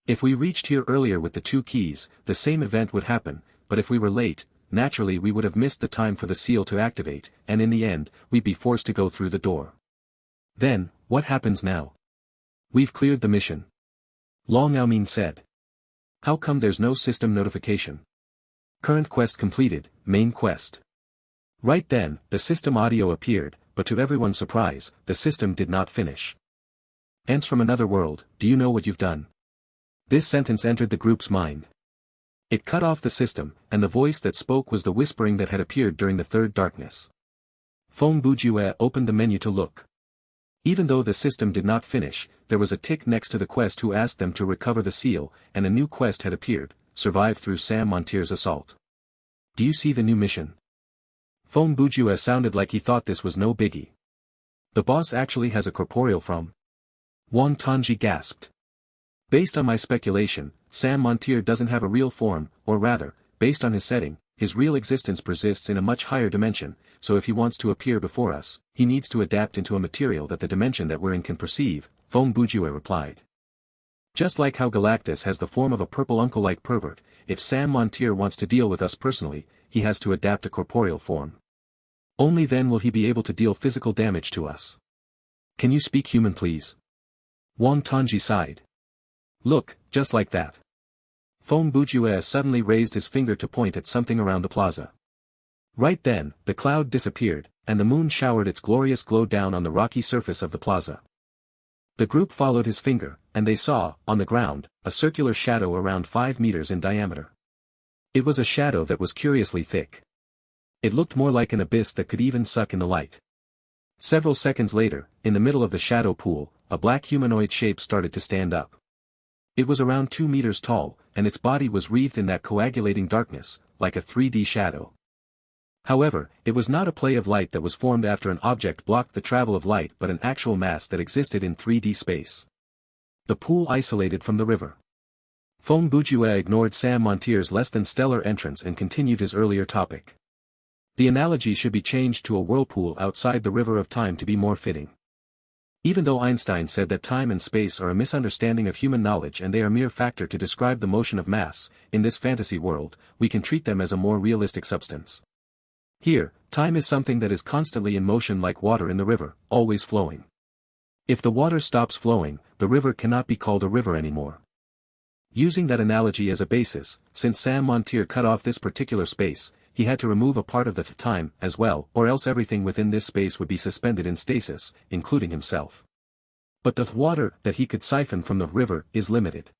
A: If we reached here earlier with the two keys, the same event would happen, but if we were late, naturally we would have missed the time for the seal to activate, and in the end, we'd be forced to go through the door. Then, what happens now? We've cleared the mission. Long Aomin said. How come there's no system notification? Current quest completed, main quest. Right then, the system audio appeared, but to everyone's surprise, the system did not finish. Ants from another world, do you know what you've done? This sentence entered the group's mind. It cut off the system, and the voice that spoke was the whispering that had appeared during the third darkness. Feng Bujue opened the menu to look. Even though the system did not finish, there was a tick next to the quest who asked them to recover the seal, and a new quest had appeared, survive through Sam Montier's assault. Do you see the new mission? Feng Bujue sounded like he thought this was no biggie. The boss actually has a corporeal form. Wang Tanji gasped. Based on my speculation, Sam Montier doesn't have a real form, or rather, based on his setting, his real existence persists in a much higher dimension, so if he wants to appear before us, he needs to adapt into a material that the dimension that we're in can perceive, Feng Bujue replied. Just like how Galactus has the form of a purple uncle-like pervert, if Sam Montier wants to deal with us personally, he has to adapt a corporeal form. Only then will he be able to deal physical damage to us. Can you speak human please? Wang Tanji sighed. Look, just like that. Feng Bujue suddenly raised his finger to point at something around the plaza. Right then, the cloud disappeared, and the moon showered its glorious glow down on the rocky surface of the plaza. The group followed his finger, and they saw, on the ground, a circular shadow around 5 meters in diameter. It was a shadow that was curiously thick. It looked more like an abyss that could even suck in the light. Several seconds later, in the middle of the shadow pool, a black humanoid shape started to stand up. It was around 2 meters tall, and its body was wreathed in that coagulating darkness, like a 3D shadow. However, it was not a play of light that was formed after an object blocked the travel of light but an actual mass that existed in 3D space. The pool isolated from the river. Fong Bujue ignored Sam Montier's less-than-stellar entrance and continued his earlier topic. The analogy should be changed to a whirlpool outside the river of time to be more fitting. Even though Einstein said that time and space are a misunderstanding of human knowledge and they are mere factor to describe the motion of mass, in this fantasy world, we can treat them as a more realistic substance. Here, time is something that is constantly in motion like water in the river, always flowing. If the water stops flowing, the river cannot be called a river anymore. Using that analogy as a basis, since Sam Montier cut off this particular space, he had to remove a part of the time as well, or else everything within this space would be suspended in stasis, including himself. But the water that he could siphon from the river is limited.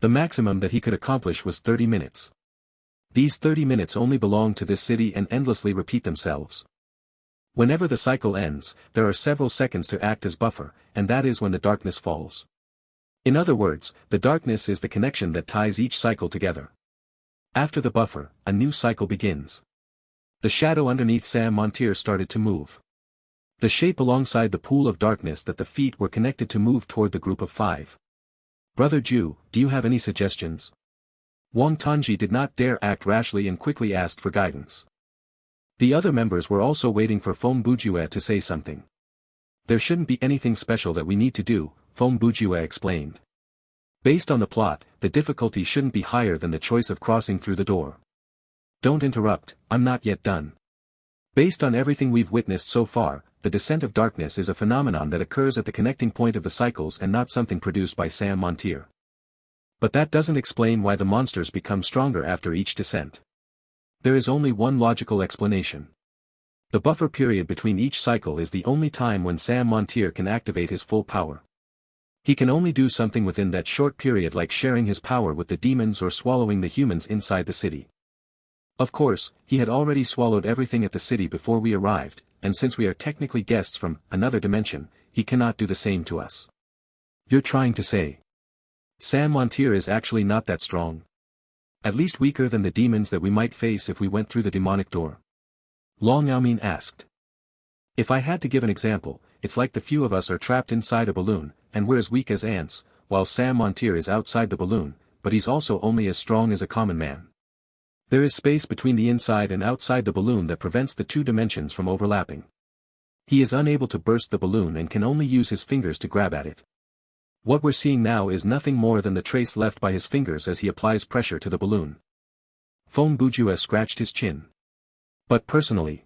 A: The maximum that he could accomplish was 30 minutes. These 30 minutes only belong to this city and endlessly repeat themselves. Whenever the cycle ends, there are several seconds to act as buffer, and that is when the darkness falls. In other words, the darkness is the connection that ties each cycle together. After the buffer, a new cycle begins. The shadow underneath Sam Montier started to move. The shape alongside the pool of darkness that the feet were connected to moved toward the group of 5. Brother Ju, do you have any suggestions? Wang Tongji did not dare act rashly and quickly asked for guidance. The other members were also waiting for Fong Bujue to say something. There shouldn't be anything special that we need to do, Fong Bujue explained. Based on the plot, the difficulty shouldn't be higher than the choice of crossing through the door. Don't interrupt, I'm not yet done. Based on everything we've witnessed so far, the descent of darkness is a phenomenon that occurs at the connecting point of the cycles and not something produced by Sam Montier. But that doesn't explain why the monsters become stronger after each descent. There is only one logical explanation. The buffer period between each cycle is the only time when Sam Montier can activate his full power. He can only do something within that short period like sharing his power with the demons or swallowing the humans inside the city. Of course, he had already swallowed everything at the city before we arrived, and since we are technically guests from another dimension, he cannot do the same to us. You're trying to say Sam Montier is actually not that strong? At least weaker than the demons that we might face if we went through the demonic door? Long Yaomin asked. If I had to give an example, it's like the few of us are trapped inside a balloon, and we're as weak as ants, while Sam Montier is outside the balloon, but he's also only as strong as a common man. There is space between the inside and outside the balloon that prevents the two dimensions from overlapping. He is unable to burst the balloon and can only use his fingers to grab at it. What we're seeing now is nothing more than the trace left by his fingers as he applies pressure to the balloon. Fong Bujue scratched his chin. But personally,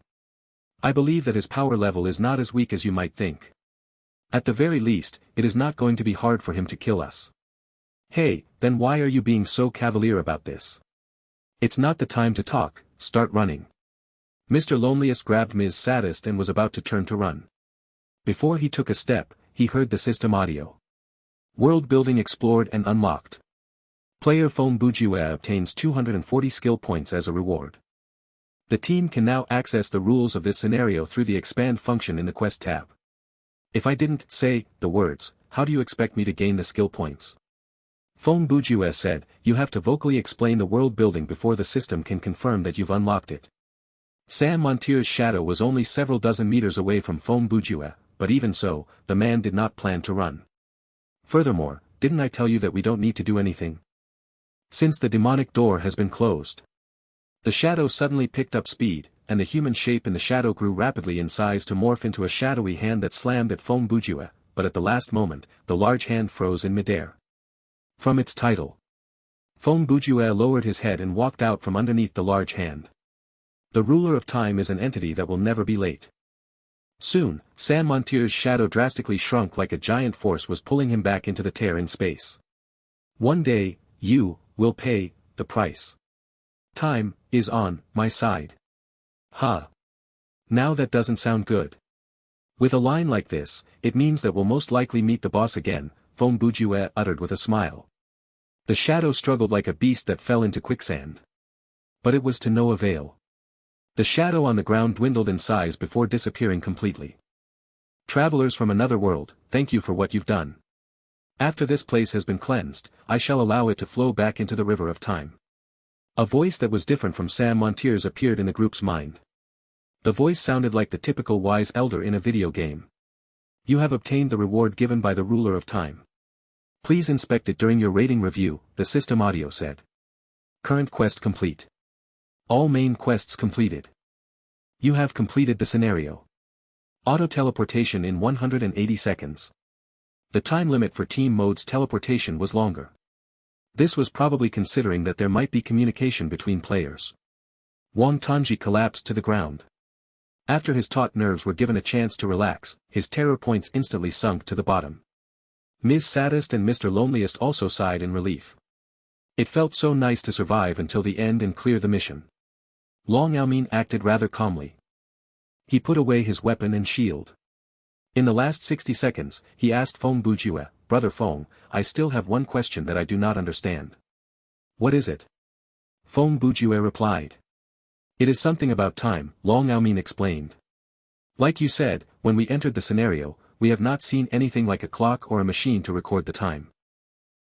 A: I believe that his power level is not as weak as you might think. At the very least, it is not going to be hard for him to kill us. Hey, then why are you being so cavalier about this? It's not the time to talk, start running. Mr. Loneliest grabbed Ms. Saddest and was about to turn to run. Before he took a step, he heard the system audio. World building explored and unlocked. Player Fong Bujue obtains 240 skill points as a reward. The team can now access the rules of this scenario through the expand function in the quest tab. If I didn't say the words, how do you expect me to gain the skill points? Fong Bujue said, you have to vocally explain the world building before the system can confirm that you've unlocked it. Sam Montier's shadow was only several dozen meters away from Fong Bujue, but even so, the man did not plan to run. Furthermore, didn't I tell you that we don't need to do anything? Since the demonic door has been closed. The shadow suddenly picked up speed, and the human shape in the shadow grew rapidly in size to morph into a shadowy hand that slammed at Fong Bujue, but at the last moment, the large hand froze in midair. From its title, Fong Bujue lowered his head and walked out from underneath the large hand. The ruler of time is an entity that will never be late. Soon, Sam Montier's shadow drastically shrunk like a giant force was pulling him back into the tear in space. One day, you will pay the price. Time is on my side. Huh. Now that doesn't sound good. With a line like this, it means that we'll most likely meet the boss again, Fong Bujue uttered with a smile. The shadow struggled like a beast that fell into quicksand. But it was to no avail. The shadow on the ground dwindled in size before disappearing completely. Travelers from another world, thank you for what you've done. After this place has been cleansed, I shall allow it to flow back into the river of time. A voice that was different from Sam Montier's appeared in the group's mind. The voice sounded like the typical wise elder in a video game. You have obtained the reward given by the ruler of time. Please inspect it during your rating review, the system audio said. Current quest complete. All main quests completed. You have completed the scenario. Auto-teleportation in 180 seconds. The time limit for team mode's teleportation was longer. This was probably considering that there might be communication between players. Wang Tanji collapsed to the ground. After his taut nerves were given a chance to relax, his terror points instantly sunk to the bottom. Ms. Saddest and Mr. Loneliest also sighed in relief. It felt so nice to survive until the end and clear the mission. Long Yaomin acted rather calmly. He put away his weapon and shield. In the last 60 seconds, he asked Feng Bujue, Brother Feng, I still have one question that I do not understand. What is it? Feng Bujue replied. It is something about time, Long Yaomin explained. Like you said, when we entered the scenario, we have not seen anything like a clock or a machine to record the time.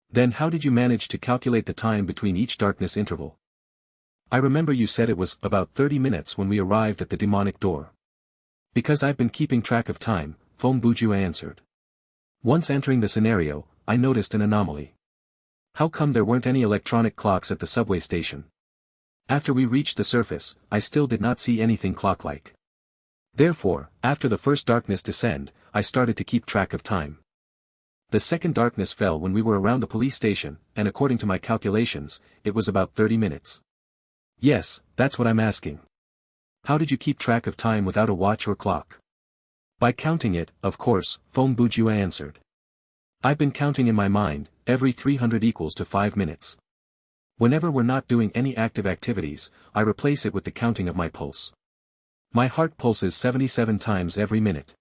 A: Then how did you manage to calculate the time between each darkness interval? I remember you said it was about 30 minutes when we arrived at the demonic door. Because I've been keeping track of time, Feng Bujue answered. Once entering the scenario, I noticed an anomaly. How come there weren't any electronic clocks at the subway station? After we reached the surface, I still did not see anything clock-like. Therefore, after the first darkness descended, I started to keep track of time. The second darkness fell when we were around the police station, and according to my calculations, it was about 30 minutes. Yes, that's what I'm asking. How did you keep track of time without a watch or clock? By counting it, of course, Feng Bujue answered. I've been counting in my mind, every 300 equals to 5 minutes. Whenever we're not doing any active activities, I replace it with the counting of my pulse. My heart pulses 77 times every minute.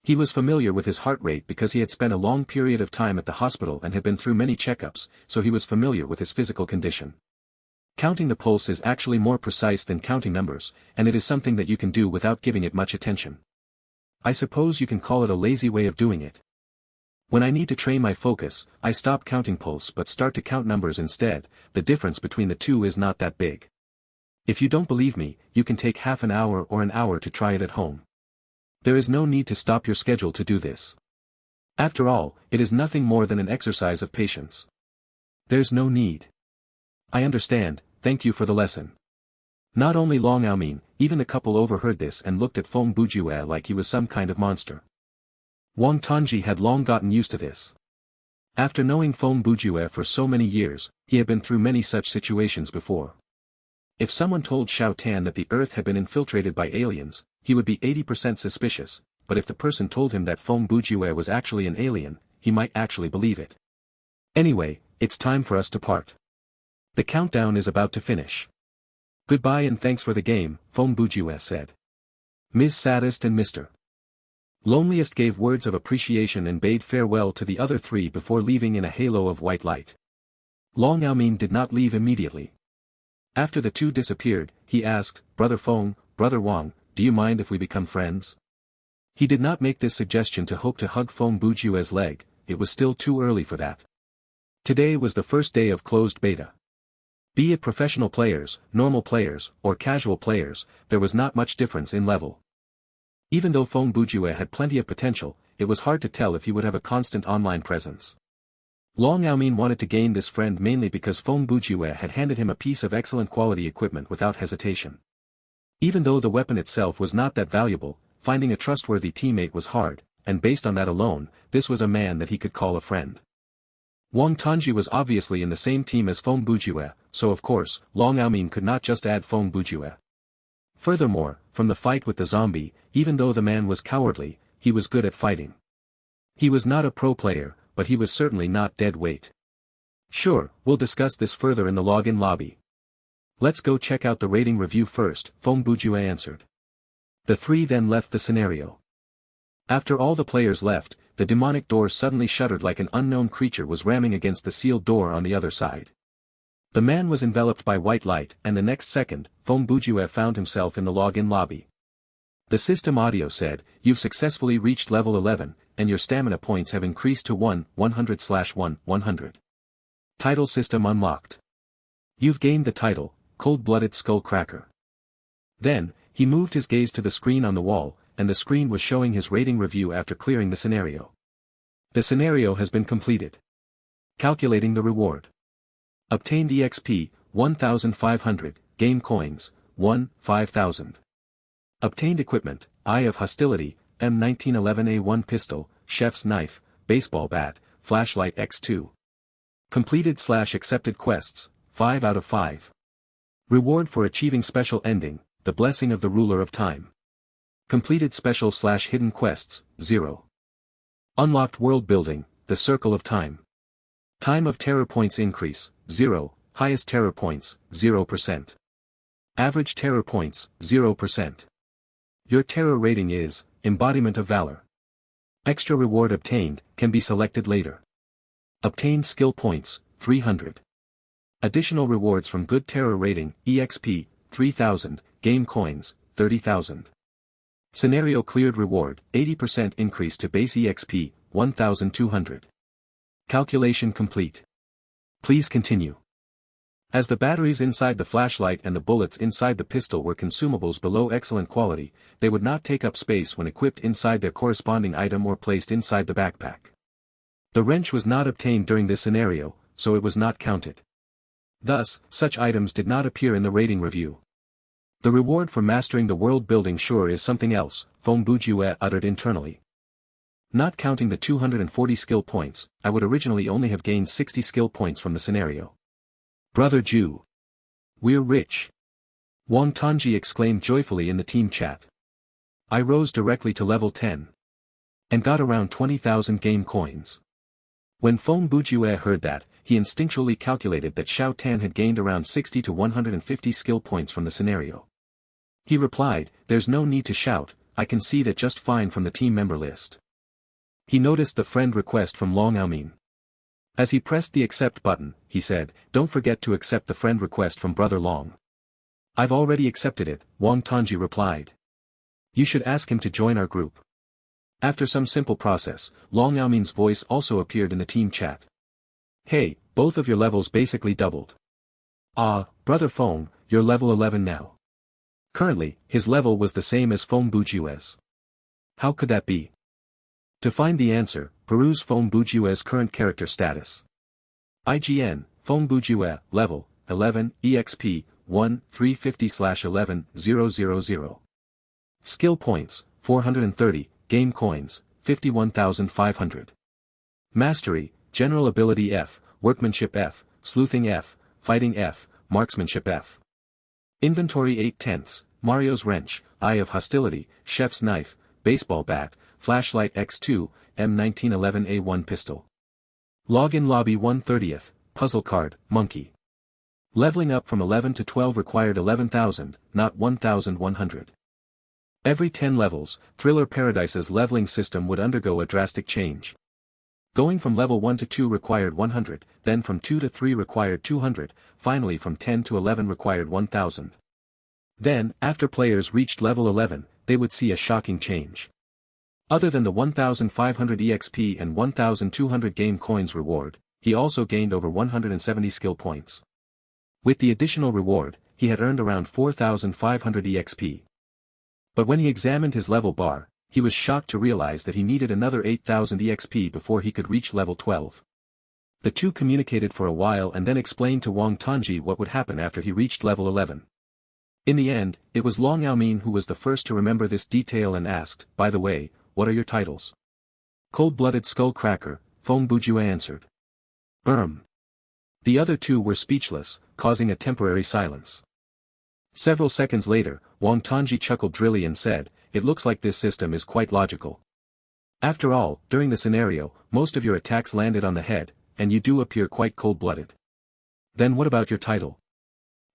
A: He was familiar with his heart rate because he had spent a long period of time at the hospital and had been through many checkups, so he was familiar with his physical condition. Counting the pulse is actually more precise than counting numbers, and it is something that you can do without giving it much attention. I suppose you can call it a lazy way of doing it. When I need to train my focus, I stop counting pulse but start to count numbers instead. The difference between the two is not that big. If you don't believe me, you can take half an hour or an hour to try it at home. There is no need to stop your schedule to do this. After all, it is nothing more than an exercise of patience. There's no need. I understand, thank you for the lesson. Not only Long Yaomin, even the couple overheard this and looked at Feng Bujue like he was some kind of monster. Wang Tanji had long gotten used to this. After knowing Feng Bujue for so many years, he had been through many such situations before. If someone told Xiao Tan that the Earth had been infiltrated by aliens, he would be 80% suspicious, but if the person told him that Feng Bujue was actually an alien, he might actually believe it. Anyway, it's time for us to part. The countdown is about to finish. Goodbye and thanks for the game, Feng Bujue said. Ms. Saddest and Mr. Loneliest gave words of appreciation and bade farewell to the other three before leaving in a halo of white light. Long Yaomin did not leave immediately. After the two disappeared, he asked, Brother Feng, Brother Wang, do you mind if we become friends? He did not make this suggestion to hope to hug Feng Bujue's leg, it was still too early for that. Today was the first day of closed beta. Be it professional players, normal players, or casual players, there was not much difference in level. Even though Feng Bujue had plenty of potential, it was hard to tell if he would have a constant online presence. Long Yaomin wanted to gain this friend mainly because Feng Bujue had handed him a piece of excellent quality equipment without hesitation. Even though the weapon itself was not that valuable, finding a trustworthy teammate was hard, and based on that alone, this was a man that he could call a friend. Wang Tanji was obviously in the same team as Feng Bujue, so of course, Long Yaomin could not just add Feng Bujue. Furthermore, from the fight with the zombie, even though the man was cowardly, he was good at fighting. He was not a pro player, but he was certainly not dead weight. Sure, we'll discuss this further in the login lobby. Let's go check out the rating review first, Feng Bujue answered. The three then left the scenario. After all the players left, the demonic door suddenly shuddered like an unknown creature was ramming against the sealed door on the other side. The man was enveloped by white light and the next second, Feng Bujue found himself in the login lobby. The system audio said, "You've successfully reached level 11, and your stamina points have increased to 100/1, 100. Title system unlocked. You've gained the title, Cold-Blooded Skullcracker." Then, he moved his gaze to the screen on the wall, and the screen was showing his rating review after clearing the scenario. The scenario has been completed. Calculating the reward. Obtained EXP, 1,500, game coins, 5,000. Obtained equipment, Eye of Hostility, M1911A1 pistol, chef's knife, baseball bat, flashlight X2. Completed/accepted quests, 5 out of 5. Reward for achieving special ending, the blessing of the ruler of time. Completed special/hidden quests, 0. Unlocked world building, the circle of time. Time of terror points increase, 0, highest terror points, 0%. Average terror points, 0%. Your terror rating is, Embodiment of Valor. Extra reward obtained, can be selected later. Obtained skill points, 300. Additional rewards from good terror rating, EXP, 3,000, game coins, 30,000. Scenario cleared reward, 80% increase to base EXP, 1,200. Calculation complete. Please continue. As the batteries inside the flashlight and the bullets inside the pistol were consumables below excellent quality, they would not take up space when equipped inside their corresponding item or placed inside the backpack. The wrench was not obtained during this scenario, so it was not counted. Thus, such items did not appear in the rating review. The reward for mastering the world building sure is something else, Fong Bujue uttered internally. Not counting the 240 skill points, I would originally only have gained 60 skill points from the scenario. Brother Ju. We're rich. Wang Tongji exclaimed joyfully in the team chat. I rose directly to level 10. And got around 20,000 game coins. When Fong Bujue heard that, he instinctually calculated that Xiao Tan had gained around 60 to 150 skill points from the scenario. He replied, "There's no need to shout, I can see that just fine from the team member list." He noticed the friend request from Long Aomin. As he pressed the accept button, he said, "Don't forget to accept the friend request from Brother Long." "I've already accepted it," Wang Tongji replied. "You should ask him to join our group." After some simple process, Long Aomin's voice also appeared in the team chat. "Hey, both of your levels basically doubled. Ah, Brother Fong, you're level 11 now." Currently, his level was the same as Fong Bujue's. How could that be? To find the answer, peruse Fong Bujue's current character status. IGN, Fong Bujue, level, 11, EXP, 1,350/11,000. Skill points, 430, game coins, 51,500. Mastery, general ability F, workmanship F, sleuthing F, fighting F, marksmanship F. Inventory 8/10, Mario's wrench, Eye of Hostility, chef's knife, baseball bat, flashlight X2, M1911A1 pistol. Login lobby 1/30, puzzle card, monkey. Leveling up from 11 to 12 required 11,000, not 1,100. Every 10 levels, Thriller Paradise's leveling system would undergo a drastic change. Going from level 1 to 2 required 100, then from 2 to 3 required 200, finally from 10 to 11 required 1,000. Then, after players reached level 11, they would see a shocking change. Other than the 1,500 EXP and 1,200 game coins reward, he also gained over 170 skill points. With the additional reward, he had earned around 4,500 EXP. But when he examined his level bar, he was shocked to realize that he needed another 8,000 EXP before he could reach level 12. The two communicated for a while and then explained to Wang Tongji what would happen after he reached level 11. In the end, it was Long Aomin who was the first to remember this detail and asked, "By the way, what are your titles?" "Cold-Blooded Skullcracker," Fong Bujue answered. The other two were speechless, causing a temporary silence. Several seconds later, Wang Tongji chuckled drily and said, "It looks like this system is quite logical. After all, during the scenario, most of your attacks landed on the head, and you do appear quite cold-blooded. Then what about your title?"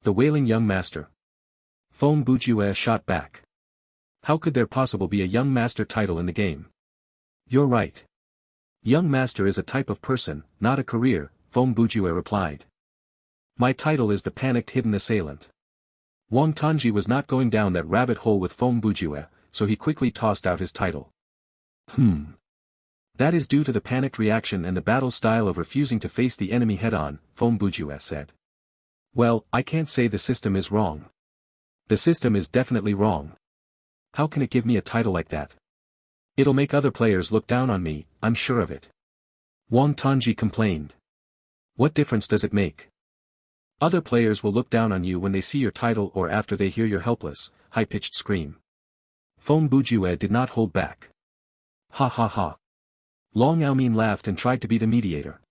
A: "The Wailing Young Master." Fong Bujue shot back. "How could there possibly be a Young Master title in the game?" "You're right. Young Master is a type of person, not a career," Fong Bujue replied. "My title is the Panicked Hidden Assailant." Wang Tongji was not going down that rabbit hole with Fong Bujue, so he quickly tossed out his title. That is due to the panicked reaction and the battle style of refusing to face the enemy head-on, Feng Bujue said. Well, I can't say the system is wrong. The system is definitely wrong. How can it give me a title like that? It'll make other players look down on me, I'm sure of it. Wang Tongji complained. What difference does it make? Other players will look down on you when they see your title or after they hear your helpless, high-pitched scream. Feng Bujue did not hold back. Ha ha ha. Long Yaomin laughed and tried to be the mediator.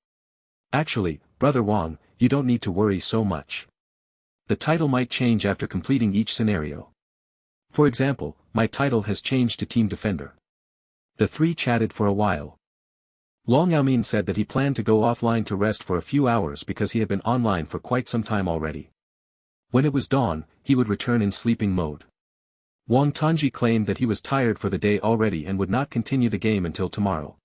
A: Actually, Brother Wang, you don't need to worry so much. The title might change after completing each scenario. For example, my title has changed to Team Defender. The three chatted for a while. Long Yaomin said that he planned to go offline to rest for a few hours because he had been online for quite some time already. When it was dawn, he would return in sleeping mode. Wang Tongji claimed that he was tired for the day already and would not continue the game until tomorrow.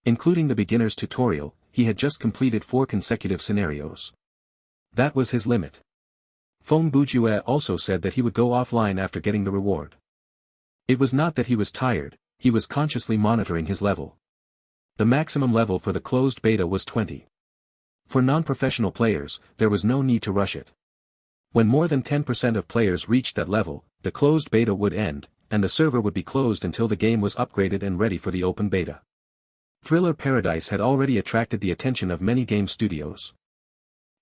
A: Including the beginner's tutorial, he had just completed 4 consecutive scenarios. That was his limit. Feng Bujue also said that he would go offline after getting the reward. It was not that he was tired, he was consciously monitoring his level. The maximum level for the closed beta was 20. For non-professional players, there was no need to rush it. When more than 10% of players reached that level, the closed beta would end, and the server would be closed until the game was upgraded and ready for the open beta. Thriller Paradise had already attracted the attention of many game studios.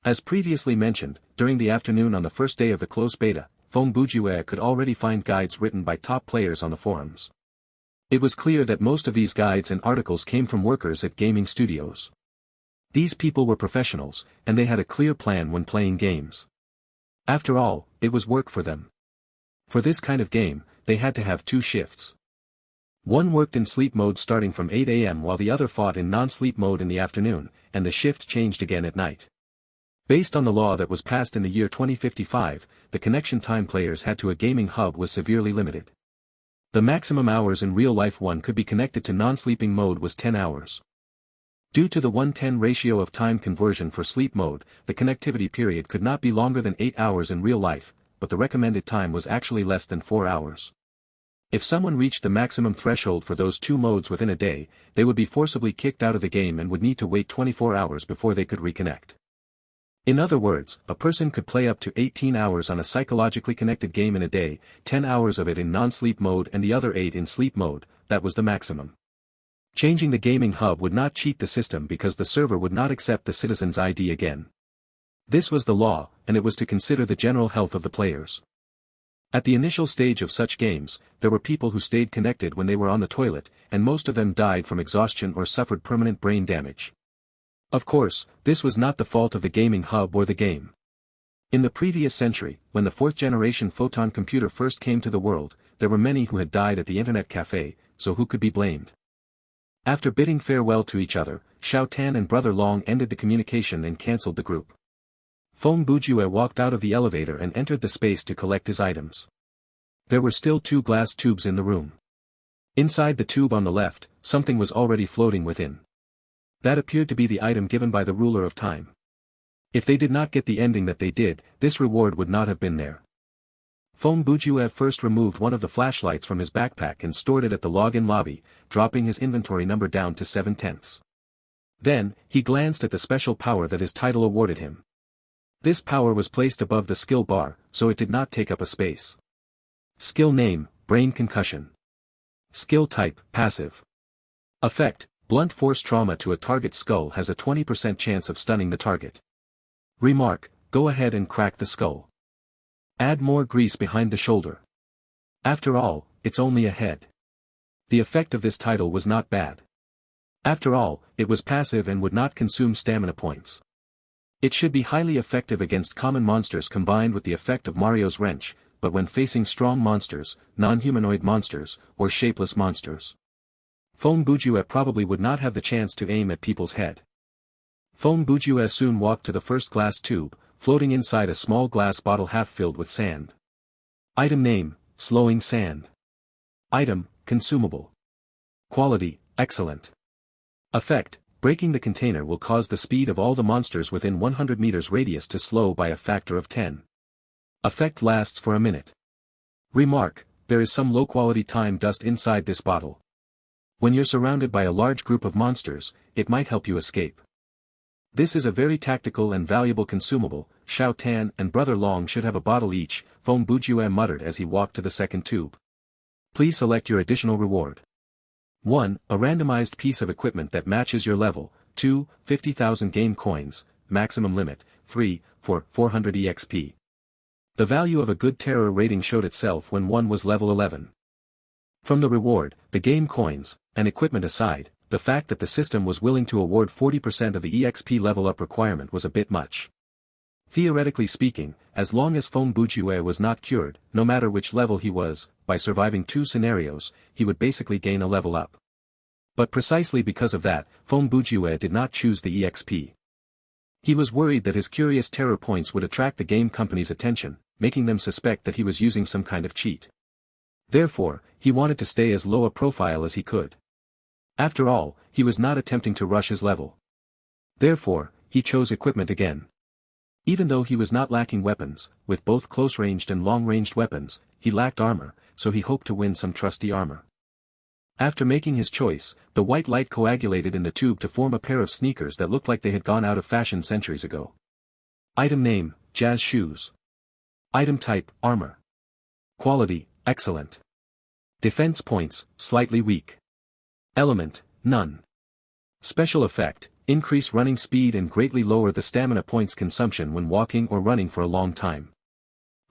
A: As previously mentioned, during the afternoon on the first day of the closed beta, Feng Bujue could already find guides written by top players on the forums. It was clear that most of these guides and articles came from workers at gaming studios. These people were professionals, and they had a clear plan when playing games. After all, it was work for them. For this kind of game, they had to have 2 shifts. One worked in sleep mode starting from 8 AM while the other fought in non-sleep mode in the afternoon, and the shift changed again at night. Based on the law that was passed in the year 2055, the connection time players had to a gaming hub was severely limited. The maximum hours in real life one could be connected to non-sleeping mode was 10 hours. Due to the 1:10 ratio of time conversion for sleep mode, the connectivity period could not be longer than 8 hours in real life, but the recommended time was actually less than 4 hours. If someone reached the maximum threshold for those 2 modes within a day, they would be forcibly kicked out of the game and would need to wait 24 hours before they could reconnect. In other words, a person could play up to 18 hours on a psychologically connected game in a day, 10 hours of it in non-sleep mode and the other 8 in sleep mode, that was the maximum. Changing the gaming hub would not cheat the system because the server would not accept the citizen's ID again. This was the law, and it was to consider the general health of the players. At the initial stage of such games, there were people who stayed connected when they were on the toilet, and most of them died from exhaustion or suffered permanent brain damage. Of course, this was not the fault of the gaming hub or the game. In the previous century, when the 4th-generation photon computer first came to the world, there were many who had died at the internet cafe, so who could be blamed? After bidding farewell to each other, Xiao Tan and Brother Long ended the communication and cancelled the group. Feng Bujue walked out of the elevator and entered the space to collect his items. There were still 2 glass tubes in the room. Inside the tube on the left, something was already floating within. That appeared to be the item given by the ruler of time. If they did not get the ending that they did, this reward would not have been there. Feng Bujue first removed one of the flashlights from his backpack and stored it at the login lobby, dropping his inventory number down to 7/10. Then, he glanced at the special power that his title awarded him. This power was placed above the skill bar, so it did not take up a space. Skill name, Brain Concussion. Skill type, Passive. Effect, Blunt force trauma to a target skull has a 20% chance of stunning the target. Remark, go ahead and crack the skull. Add more grease behind the shoulder. After all, it's only a head. The effect of this title was not bad. After all, it was passive and would not consume stamina points. It should be highly effective against common monsters combined with the effect of Mario's wrench, but when facing strong monsters, non-humanoid monsters, or shapeless monsters. Feng Bujue probably would not have the chance to aim at people's head. Feng Bujue soon walked to the first glass tube, floating inside a small glass bottle half filled with sand. Item name, Slowing Sand. Item, Consumable. Quality, Excellent. Effect, breaking the container will cause the speed of all the monsters within 100 meters radius to slow by a factor of 10. Effect lasts for a minute. Remark, there is some low-quality time dust inside this bottle. When you're surrounded by a large group of monsters, it might help you escape. This is a very tactical and valuable consumable. Shao Tan and Brother Long should have a bottle each, Feng Bujue muttered as he walked to the second tube. Please select your additional reward. 1. A randomized piece of equipment that matches your level. 2. 50,000 game coins, maximum limit. 3. For 400 EXP. The value of a good terror rating showed itself when one was level 11. From the reward, the game coins, and equipment aside, the fact that the system was willing to award 40% of the EXP level up requirement was a bit much. Theoretically speaking, as long as Feng Bujue was not cured, no matter which level he was, by surviving 2 scenarios, he would basically gain a level up. But precisely because of that, Feng Bujue did not choose the EXP. He was worried that his curious terror points would attract the game company's attention, making them suspect that he was using some kind of cheat. Therefore, he wanted to stay as low a profile as he could. After all, he was not attempting to rush his level. Therefore, he chose equipment again. Even though he was not lacking weapons, with both close-ranged and long-ranged weapons, he lacked armor, so he hoped to win some trusty armor. After making his choice, the white light coagulated in the tube to form a pair of sneakers that looked like they had gone out of fashion centuries ago. Item name, Jazz Shoes. Item type, Armor. Quality, excellent. Defense points, slightly weak. Element, none. Special effect, increase running speed and greatly lower the stamina points consumption when walking or running for a long time.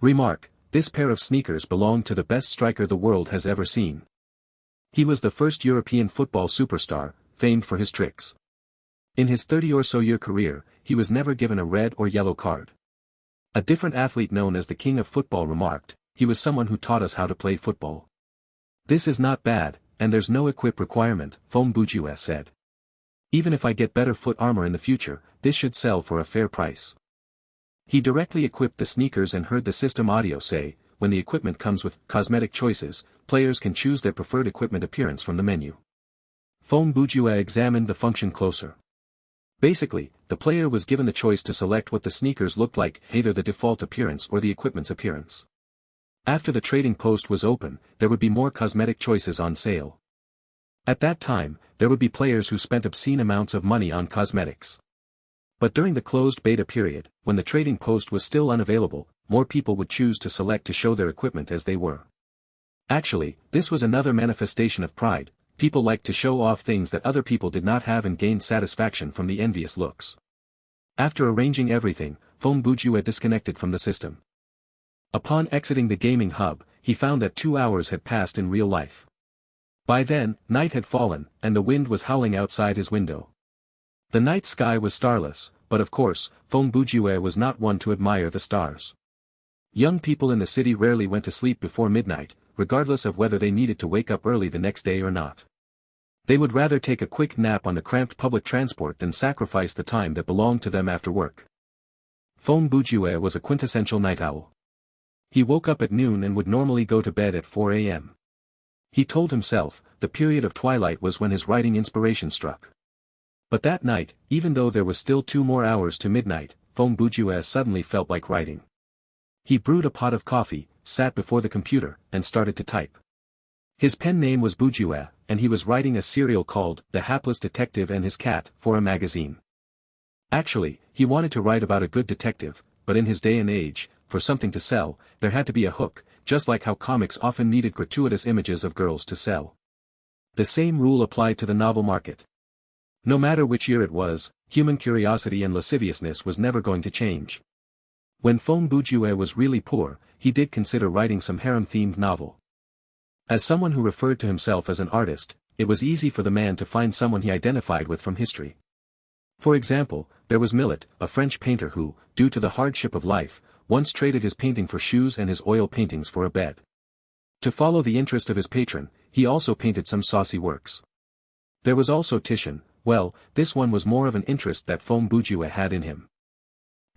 A: Remark, this pair of sneakers belonged to the best striker the world has ever seen. He was the first European football superstar, famed for his tricks. In his 30-or-so-year career, he was never given a red or yellow card. A different athlete known as the King of Football remarked, he was someone who taught us how to play football. This is not bad, and there's no equip requirement, Feng Bujue said. Even if I get better foot armor in the future, this should sell for a fair price. He directly equipped the sneakers and heard the system audio say, when the equipment comes with cosmetic choices, players can choose their preferred equipment appearance from the menu. Feng Bujue examined the function closer. Basically, the player was given the choice to select what the sneakers looked like, either the default appearance or the equipment's appearance. After the trading post was open, there would be more cosmetic choices on sale. At that time, there would be players who spent obscene amounts of money on cosmetics. But during the closed beta period, when the trading post was still unavailable, more people would choose to select to show their equipment as they were. Actually, this was another manifestation of pride. People liked to show off things that other people did not have and gained satisfaction from the envious looks. After arranging everything, Feng Bujue disconnected from the system. Upon exiting the gaming hub, he found that 2 hours had passed in real life. By then, night had fallen, and the wind was howling outside his window. The night sky was starless, but of course, Feng Bujue was not one to admire the stars. Young people in the city rarely went to sleep before midnight, regardless of whether they needed to wake up early the next day or not. They would rather take a quick nap on the cramped public transport than sacrifice the time that belonged to them after work. Feng Bujue was a quintessential night owl. He woke up at noon and would normally go to bed at 4 a.m. He told himself, the period of twilight was when his writing inspiration struck. But that night, even though there was still 2 more hours to midnight, Feng Bujue suddenly felt like writing. He brewed a pot of coffee, sat before the computer, and started to type. His pen name was Bujue, and he was writing a serial called The Hapless Detective and His Cat for a magazine. Actually, he wanted to write about a good detective, but in his day and age, for something to sell, there had to be a hook, just like how comics often needed gratuitous images of girls to sell. The same rule applied to the novel market. No matter which year it was, human curiosity and lasciviousness was never going to change. When Feng Bujue was really poor, he did consider writing some harem-themed novel. As someone who referred to himself as an artist, it was easy for the man to find someone he identified with from history. For example, there was Millet, a French painter who, due to the hardship of life, once traded his painting for shoes and his oil paintings for a bed. To follow the interest of his patron, he also painted some saucy works. There was also Titian. Well, this one was more of an interest that Feng Bujue had in him.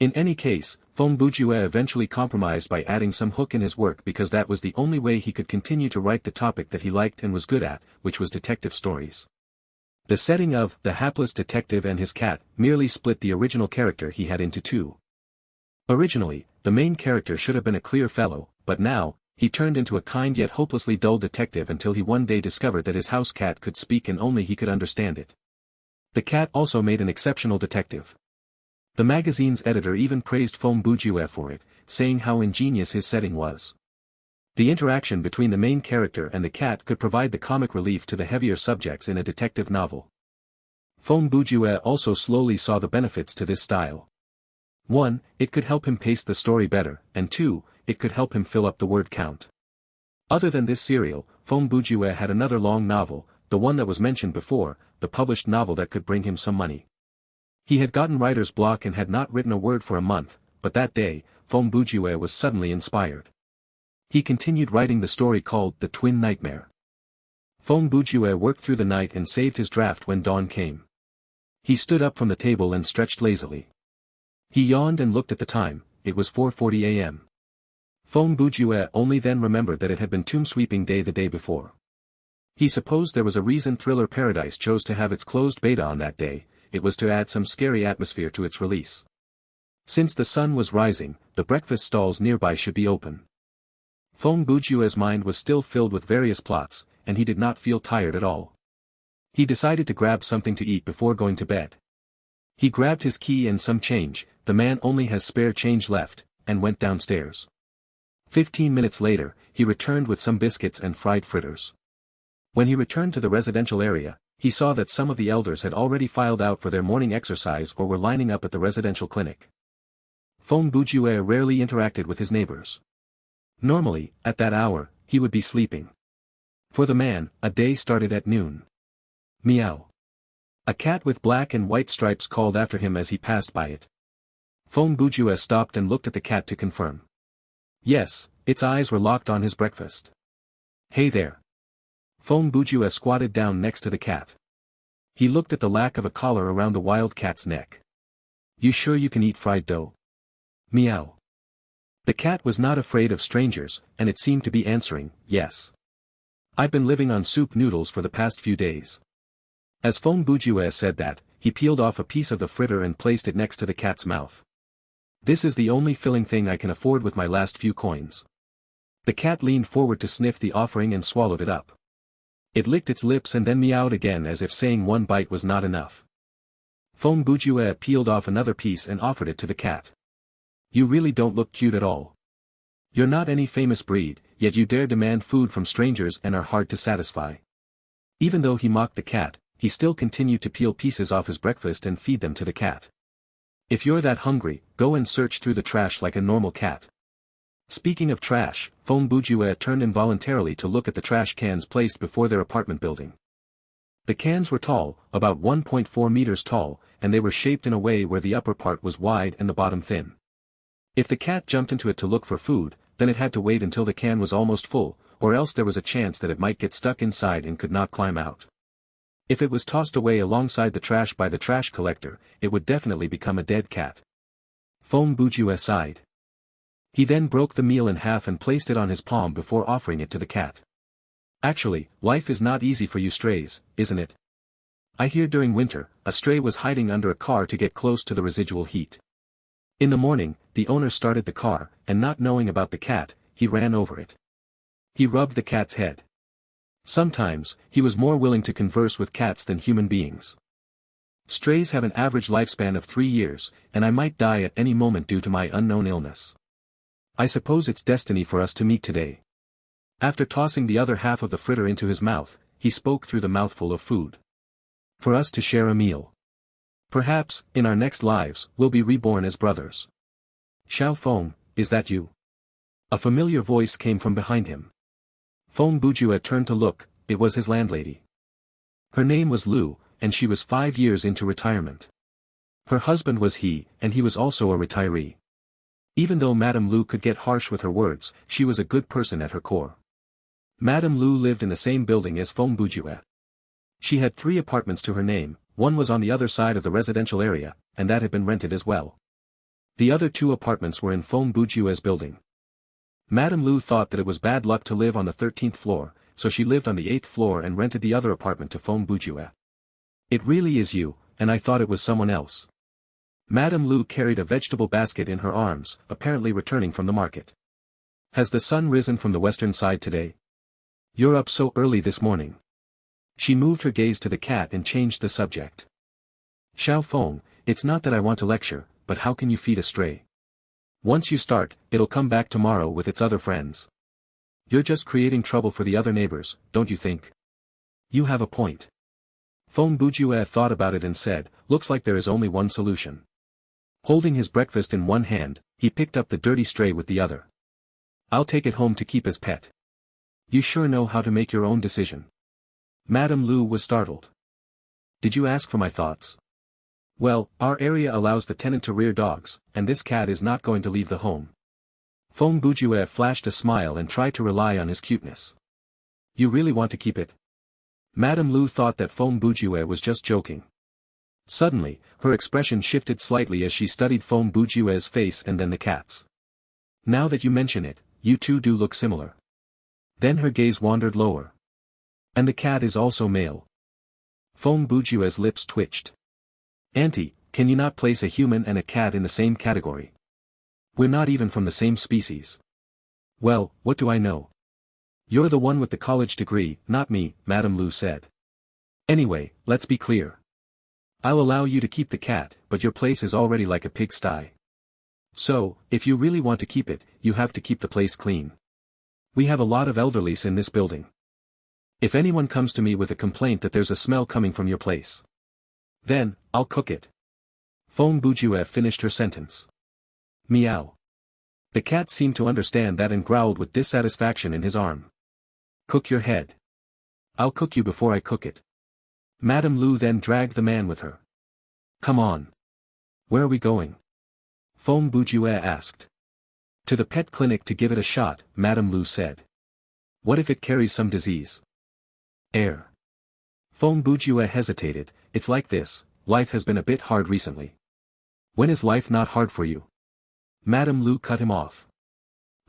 A: In any case, Feng Bujue eventually compromised by adding some hook in his work because that was the only way he could continue to write the topic that he liked and was good at, which was detective stories. The setting of The Hapless Detective and His Cat merely split the original character he had into 2. Originally, the main character should have been a clear fellow, but now, He turned into a kind yet hopelessly dull detective until he one day discovered that his house cat could speak and only he could understand it. The cat also made an exceptional detective. The magazine's editor even praised Fong Bujue for it, saying how ingenious his setting was. The interaction between the main character and the cat could provide the comic relief to the heavier subjects in a detective novel. Fong Bujue also slowly saw the benefits to this style. 1. It could help him pace the story better, and 2. It could help him fill up the word count. Other than this serial, Fong Bujue had another long novel, the one that was mentioned before, the published novel that could bring him some money. He had gotten writer's block and had not written a word for a month, but that day, Fong Bujue was suddenly inspired. He continued writing the story called The Twin Nightmare. Fong Bujue worked through the night and saved his draft when dawn came. He stood up from the table and stretched lazily. He yawned and looked at the time. It was 4:40 a.m. Fong Bujue only then remembered that it had been Tomb Sweeping Day the day before. He supposed there was a reason Thriller Paradise chose to have its closed beta on that day. It was to add some scary atmosphere to its release. Since the sun was rising, the breakfast stalls nearby should be open. Fong Bujue's mind was still filled with various plots, and he did not feel tired at all. He decided to grab something to eat before going to bed. He grabbed his key and some change, the man only has spare change left, and went downstairs. 15 minutes later, he returned with some biscuits and fried fritters. When he returned to the residential area, he saw that some of the elders had already filed out for their morning exercise or were lining up at the residential clinic. Fong Bujue rarely interacted with his neighbors. Normally, at that hour, he would be sleeping. For the man, a day started at noon. Meow. A cat with black and white stripes called after him as he passed by it. Fong Bujue stopped and looked at the cat to confirm. Yes, its eyes were locked on his breakfast. Hey there. Fong Bujue squatted down next to the cat. He looked at the lack of a collar around the wild cat's neck. You sure you can eat fried dough? Meow. The cat was not afraid of strangers, and it seemed to be answering, yes. I've been living on soup noodles for the past few days. As Fong Bujue said that, he peeled off a piece of the fritter and placed it next to the cat's mouth. This is the only filling thing I can afford with my last few coins. The cat leaned forward to sniff the offering and swallowed it up. It licked its lips and then meowed again as if saying one bite was not enough. Fong Bujue peeled off another piece and offered it to the cat. You really don't look cute at all. You're not any famous breed, yet you dare demand food from strangers and are hard to satisfy. Even though he mocked the cat, he still continued to peel pieces off his breakfast and feed them to the cat. If you're that hungry, go and search through the trash like a normal cat. Speaking of trash, Fong Bujue turned involuntarily to look at the trash cans placed before their apartment building. The cans were tall, about 1.4 meters tall, and they were shaped in a way where the upper part was wide and the bottom thin. If the cat jumped into it to look for food, then it had to wait until the can was almost full, or else there was a chance that it might get stuck inside and could not climb out. If it was tossed away alongside the trash by the trash collector, it would definitely become a dead cat. Fong Bujue sighed. He then broke the meal in half and placed it on his palm before offering it to the cat. Actually, life is not easy for you strays, isn't it? I hear during winter, a stray was hiding under a car to get close to the residual heat. In the morning, the owner started the car, and not knowing about the cat, he ran over it. He rubbed the cat's head. Sometimes, he was more willing to converse with cats than human beings. Strays have an average lifespan of 3 years, and I might die at any moment due to my unknown illness. I suppose it's destiny for us to meet today. After tossing the other half of the fritter into his mouth, he spoke through the mouthful of food. For us to share a meal. Perhaps, in our next lives, we'll be reborn as brothers. Xiao Feng, is that you? A familiar voice came from behind him. Fong Bujue turned to look, it was his landlady. Her name was Lu, and she was 5 years into retirement. Her husband was he, and he was also a retiree. Even though Madame Lu could get harsh with her words, she was a good person at her core. Madame Lu lived in the same building as Fong Bujue. She had 3 apartments to her name, one was on the other side of the residential area, and that had been rented as well. The other 2 apartments were in Fong Bujue's building. Madame Lu thought that it was bad luck to live on the 13th floor, so she lived on the 8th floor and rented the other apartment to Fong Bujue. It really is you, and I thought it was someone else. Madame Lu carried a vegetable basket in her arms, apparently returning from the market. Has the sun risen from the western side today? You're up so early this morning. She moved her gaze to the cat and changed the subject. Xiao Feng, it's not that I want to lecture, but how can you feed a stray? Once you start, it'll come back tomorrow with its other friends. You're just creating trouble for the other neighbors, don't you think? You have a point. Feng Bujue thought about it and said, looks like there is only one solution. Holding his breakfast in one hand, he picked up the dirty stray with the other. I'll take it home to keep as pet. You sure know how to make your own decision. Madame Lu was startled. Did you ask for my thoughts? Well, our area allows the tenant to rear dogs, and this cat is not going to leave the home. Feng Bujue flashed a smile and tried to rely on his cuteness. You really want to keep it? Madame Lu thought that Feng Bujue was just joking. Suddenly, her expression shifted slightly as she studied Feng Bujue's face and then the cat's. Now that you mention it, you two do look similar. Then her gaze wandered lower. And the cat is also male. Feng Bujue's lips twitched. Auntie, can you not place a human and a cat in the same category? We're not even from the same species. Well, what do I know? You're the one with the college degree, not me, Madame Lu said. Anyway, let's be clear. I'll allow you to keep the cat, but your place is already like a pigsty. So, if you really want to keep it, you have to keep the place clean. We have a lot of elderlies in this building. If anyone comes to me with a complaint that there's a smell coming from your place, then, I'll cook it. Feng Bujue finished her sentence. Meow. The cat seemed to understand that and growled with dissatisfaction in his arm. Cook your head. I'll cook you before I cook it. Madame Lu then dragged the man with her. Come on. Where are we going? Feng Bujue asked. To the pet clinic to give it a shot, Madame Lu said. What if it carries some disease? Air. Feng Bujue hesitated. It's like this, life has been a bit hard recently. When is life not hard for you? Madame Lu cut him off.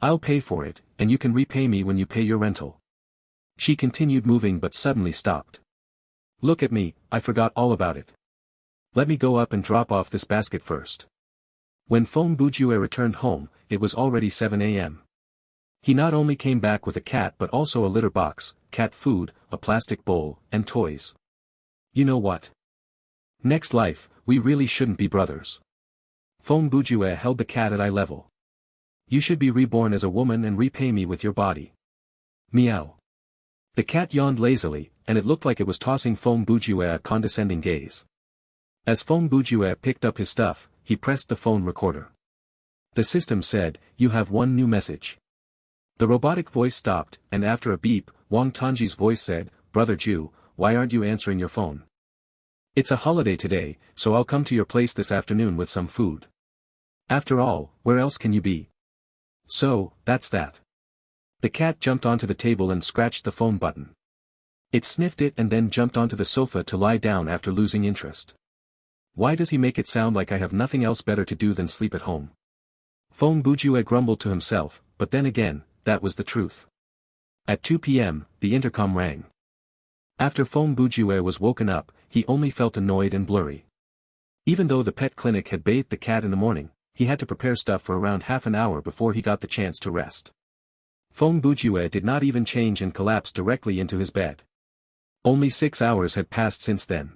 A: I'll pay for it, and you can repay me when you pay your rental. She continued moving but suddenly stopped. Look at me, I forgot all about it. Let me go up and drop off this basket first. When Feng Bujue returned home, it was already 7 a.m. He not only came back with a cat but also a litter box, cat food, a plastic bowl, and toys. You know what? Next life, we really shouldn't be brothers. Feng Bujue held the cat at eye level. You should be reborn as a woman and repay me with your body. Meow. The cat yawned lazily, and it looked like it was tossing Feng Bujue a condescending gaze. As Feng Bujue picked up his stuff, he pressed the phone recorder. The system said, you have one new message. The robotic voice stopped, and after a beep, Wang Tanji's voice said, Brother Ju, why aren't you answering your phone? It's a holiday today, so I'll come to your place this afternoon with some food. After all, where else can you be? So, that's that. The cat jumped onto the table and scratched the phone button. It sniffed it and then jumped onto the sofa to lie down after losing interest. Why does he make it sound like I have nothing else better to do than sleep at home? Feng Bujue grumbled to himself, but then again, that was the truth. At 2 p.m., the intercom rang. After Feng Bujue was woken up, he only felt annoyed and blurry. Even though the pet clinic had bathed the cat in the morning, he had to prepare stuff for around half an hour before he got the chance to rest. Feng Bujue did not even change and collapsed directly into his bed. Only 6 hours had passed since then.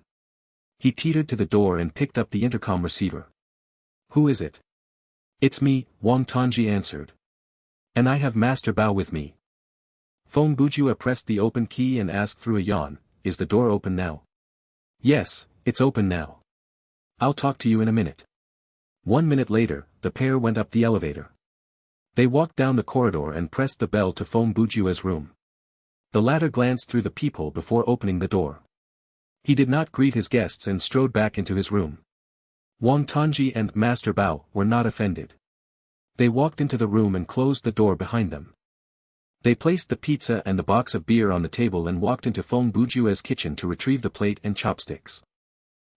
A: He teetered to the door and picked up the intercom receiver. Who is it? It's me, Wang Tanji answered. And I have Master Bao with me. Feng Bujue pressed the open key and asked through a yawn, is the door open now? Yes, it's open now. I'll talk to you in a minute. 1 minute later, the pair went up the elevator. They walked down the corridor and pressed the bell to Feng Bujue's room. The latter glanced through the peephole before opening the door. He did not greet his guests and strode back into his room. Wang Tanji and Master Bao were not offended. They walked into the room and closed the door behind them. They placed the pizza and the box of beer on the table and walked into Feng Bujue's kitchen to retrieve the plate and chopsticks.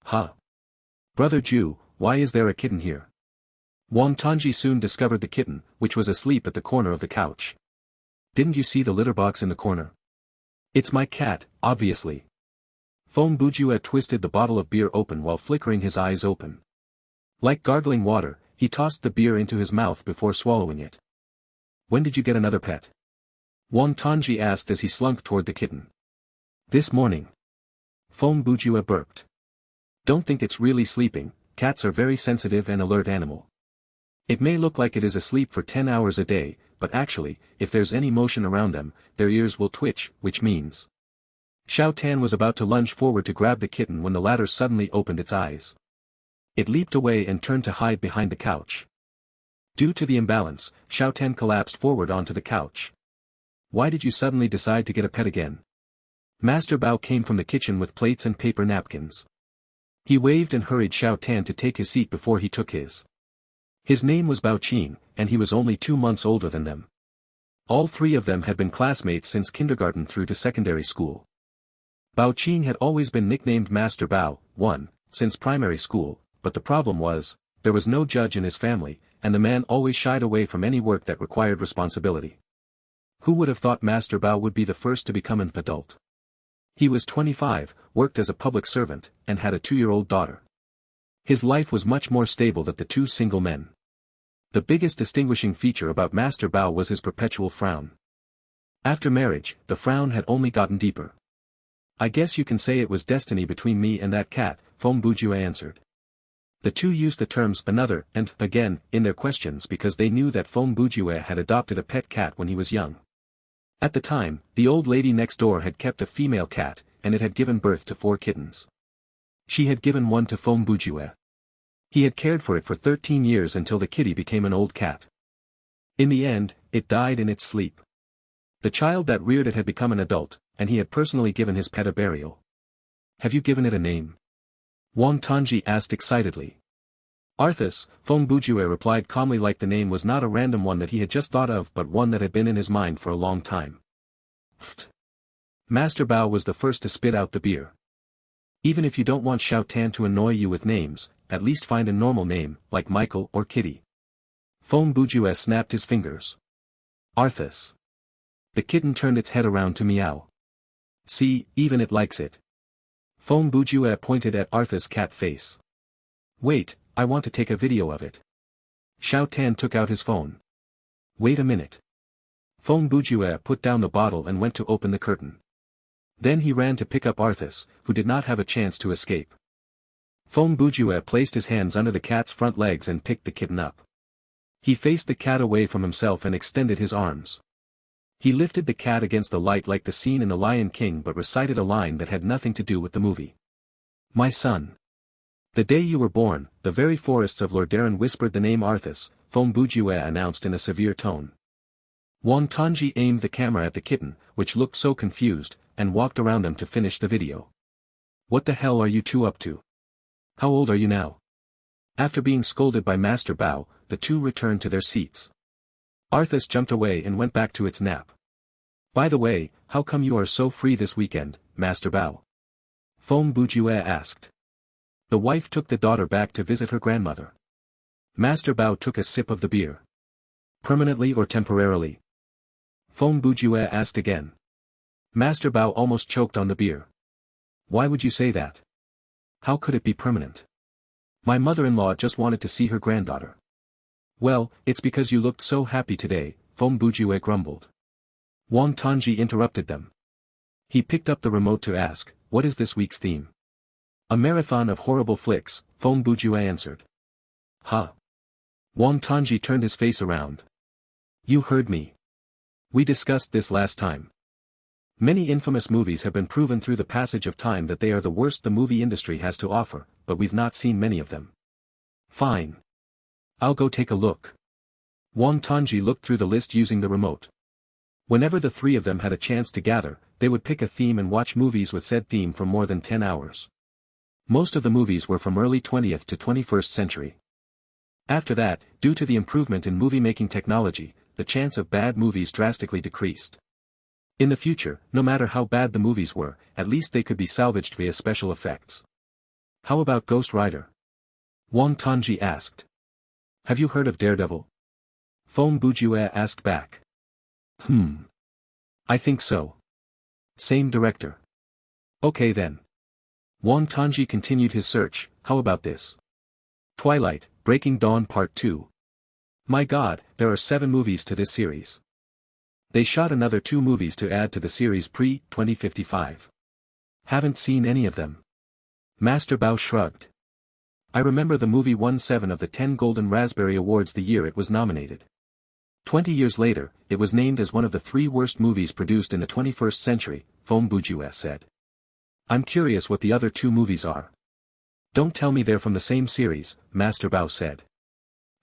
A: Huh? Brother Ju, why is there a kitten here? Wang Tanji soon discovered the kitten, which was asleep at the corner of the couch. Didn't you see the litter box in the corner? It's my cat, obviously. Feng Bujue twisted the bottle of beer open while flickering his eyes open. Like gargling water, he tossed the beer into his mouth before swallowing it. When did you get another pet? Wang Tongji asked as he slunk toward the kitten. This morning. Feng Bujue burped. Don't think it's really sleeping, cats are very sensitive and alert animal. It may look like it is asleep for 10 hours a day, but actually, if there's any motion around them, their ears will twitch, which means. Xiao Tan was about to lunge forward to grab the kitten when the latter suddenly opened its eyes. It leaped away and turned to hide behind the couch. Due to the imbalance, Xiao Tan collapsed forward onto the couch. Why did you suddenly decide to get a pet again? Master Bao came from the kitchen with plates and paper napkins. He waved and hurried Xiao Tan to take his seat before he took his. His name was Bao Qing, and he was only 2 months older than them. All 3 of them had been classmates since kindergarten through to secondary school. Bao Qing had always been nicknamed Master Bao, since primary school, but the problem was, there was no judge in his family, and the man always shied away from any work that required responsibility. Who would have thought Master Bao would be the first to become an adult? He was 25, worked as a public servant, and had a 2-year-old daughter. His life was much more stable than the 2 single men. The biggest distinguishing feature about Master Bao was his perpetual frown. After marriage, the frown had only gotten deeper. I guess you can say it was destiny between me and that cat, Feng Bujue answered. The 2 used the terms another and again in their questions because they knew that Feng Bujue had adopted a pet cat when he was young. At the time, the old lady next door had kept a female cat, and it had given birth to 4 kittens. She had given one to Feng Bujue. He had cared for it for 13 years until the kitty became an old cat. In the end, it died in its sleep. The child that reared it had become an adult, and he had personally given his pet a burial. Have you given it a name? Wang Tongji asked excitedly. Arthas, Feng Bujue replied calmly, like the name was not a random one that he had just thought of but one that had been in his mind for a long time. Pfft. Master Bao was the first to spit out the beer. Even if you don't want Xiao Tan to annoy you with names, at least find a normal name, like Michael or Kitty. Feng Bujue snapped his fingers. Arthas. The kitten turned its head around to meow. See, even it likes it. Feng Bujue pointed at Arthas' cat face. Wait, I want to take a video of it. Xiao Tan took out his phone. Wait a minute. Feng Bujue put down the bottle and went to open the curtain. Then he ran to pick up Arthas, who did not have a chance to escape. Feng Bujue placed his hands under the cat's front legs and picked the kitten up. He faced the cat away from himself and extended his arms. He lifted the cat against the light like the scene in The Lion King but recited a line that had nothing to do with the movie. My son. The day you were born, the very forests of Lordaeron whispered the name Arthas, Feng Bujue announced in a severe tone. Wang Tongji aimed the camera at the kitten, which looked so confused, and walked around them to finish the video. What the hell are you 2 up to? How old are you now? After being scolded by Master Bao, the 2 returned to their seats. Arthas jumped away and went back to its nap. By the way, how come you are so free this weekend, Master Bao? Feng Bujue asked. The wife took the daughter back to visit her grandmother. Master Bao took a sip of the beer. Permanently or temporarily? Feng Bujue asked again. Master Bao almost choked on the beer. Why would you say that? How could it be permanent? My mother-in-law just wanted to see her granddaughter. Well, it's because you looked so happy today, Feng Bujue grumbled. Wang Tongji interrupted them. He picked up the remote to ask, what is this week's theme? A marathon of horrible flicks, Feng Bujue answered. Huh? Wang Tongji turned his face around. You heard me. We discussed this last time. Many infamous movies have been proven through the passage of time that they are the worst the movie industry has to offer, but we've not seen many of them. Fine. I'll go take a look. Wang Tongji looked through the list using the remote. Whenever the 3 of them had a chance to gather, they would pick a theme and watch movies with said theme for more than 10 hours. Most of the movies were from early 20th to 21st century. After that, due to the improvement in movie-making technology, the chance of bad movies drastically decreased. In the future, no matter how bad the movies were, at least they could be salvaged via special effects. How about Ghost Rider? Wang Tongji asked. Have you heard of Daredevil? Feng Bujue asked back. I think so. Same director. Okay then. Wang Tongji continued his search. How about this? Twilight, Breaking Dawn Part 2. My god, there are 7 movies to this series. They shot another 2 movies to add to the series pre-2055. Haven't seen any of them. Master Bao shrugged. I remember the movie won 7 of the 10 Golden Raspberry Awards the year it was nominated. 20 years later, it was named as one of the 3 worst movies produced in the 21st century, Fong Bujue said. I'm curious what the other 2 movies are. Don't tell me they're from the same series, Master Bao said.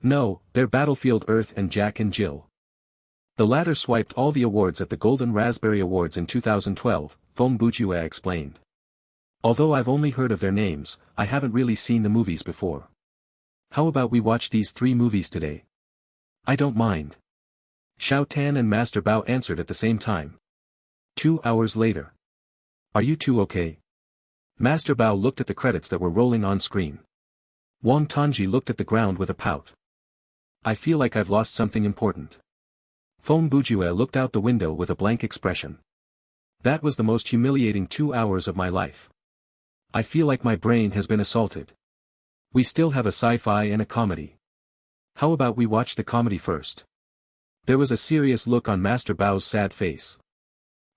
A: No, they're Battlefield Earth and Jack and Jill. The latter swiped all the awards at the Golden Raspberry Awards in 2012, Fong Bujue explained. Although I've only heard of their names, I haven't really seen the movies before. How about we watch these 3 movies today? I don't mind. Xiao Tan and Master Bao answered at the same time. 2 hours later. Are you 2 okay? Master Bao looked at the credits that were rolling on screen. Wang Tongji looked at the ground with a pout. I feel like I've lost something important. Fong Bujue looked out the window with a blank expression. That was the most humiliating 2 hours of my life. I feel like my brain has been assaulted. We still have a sci-fi and a comedy. How about we watch the comedy first? There was a serious look on Master Bao's sad face.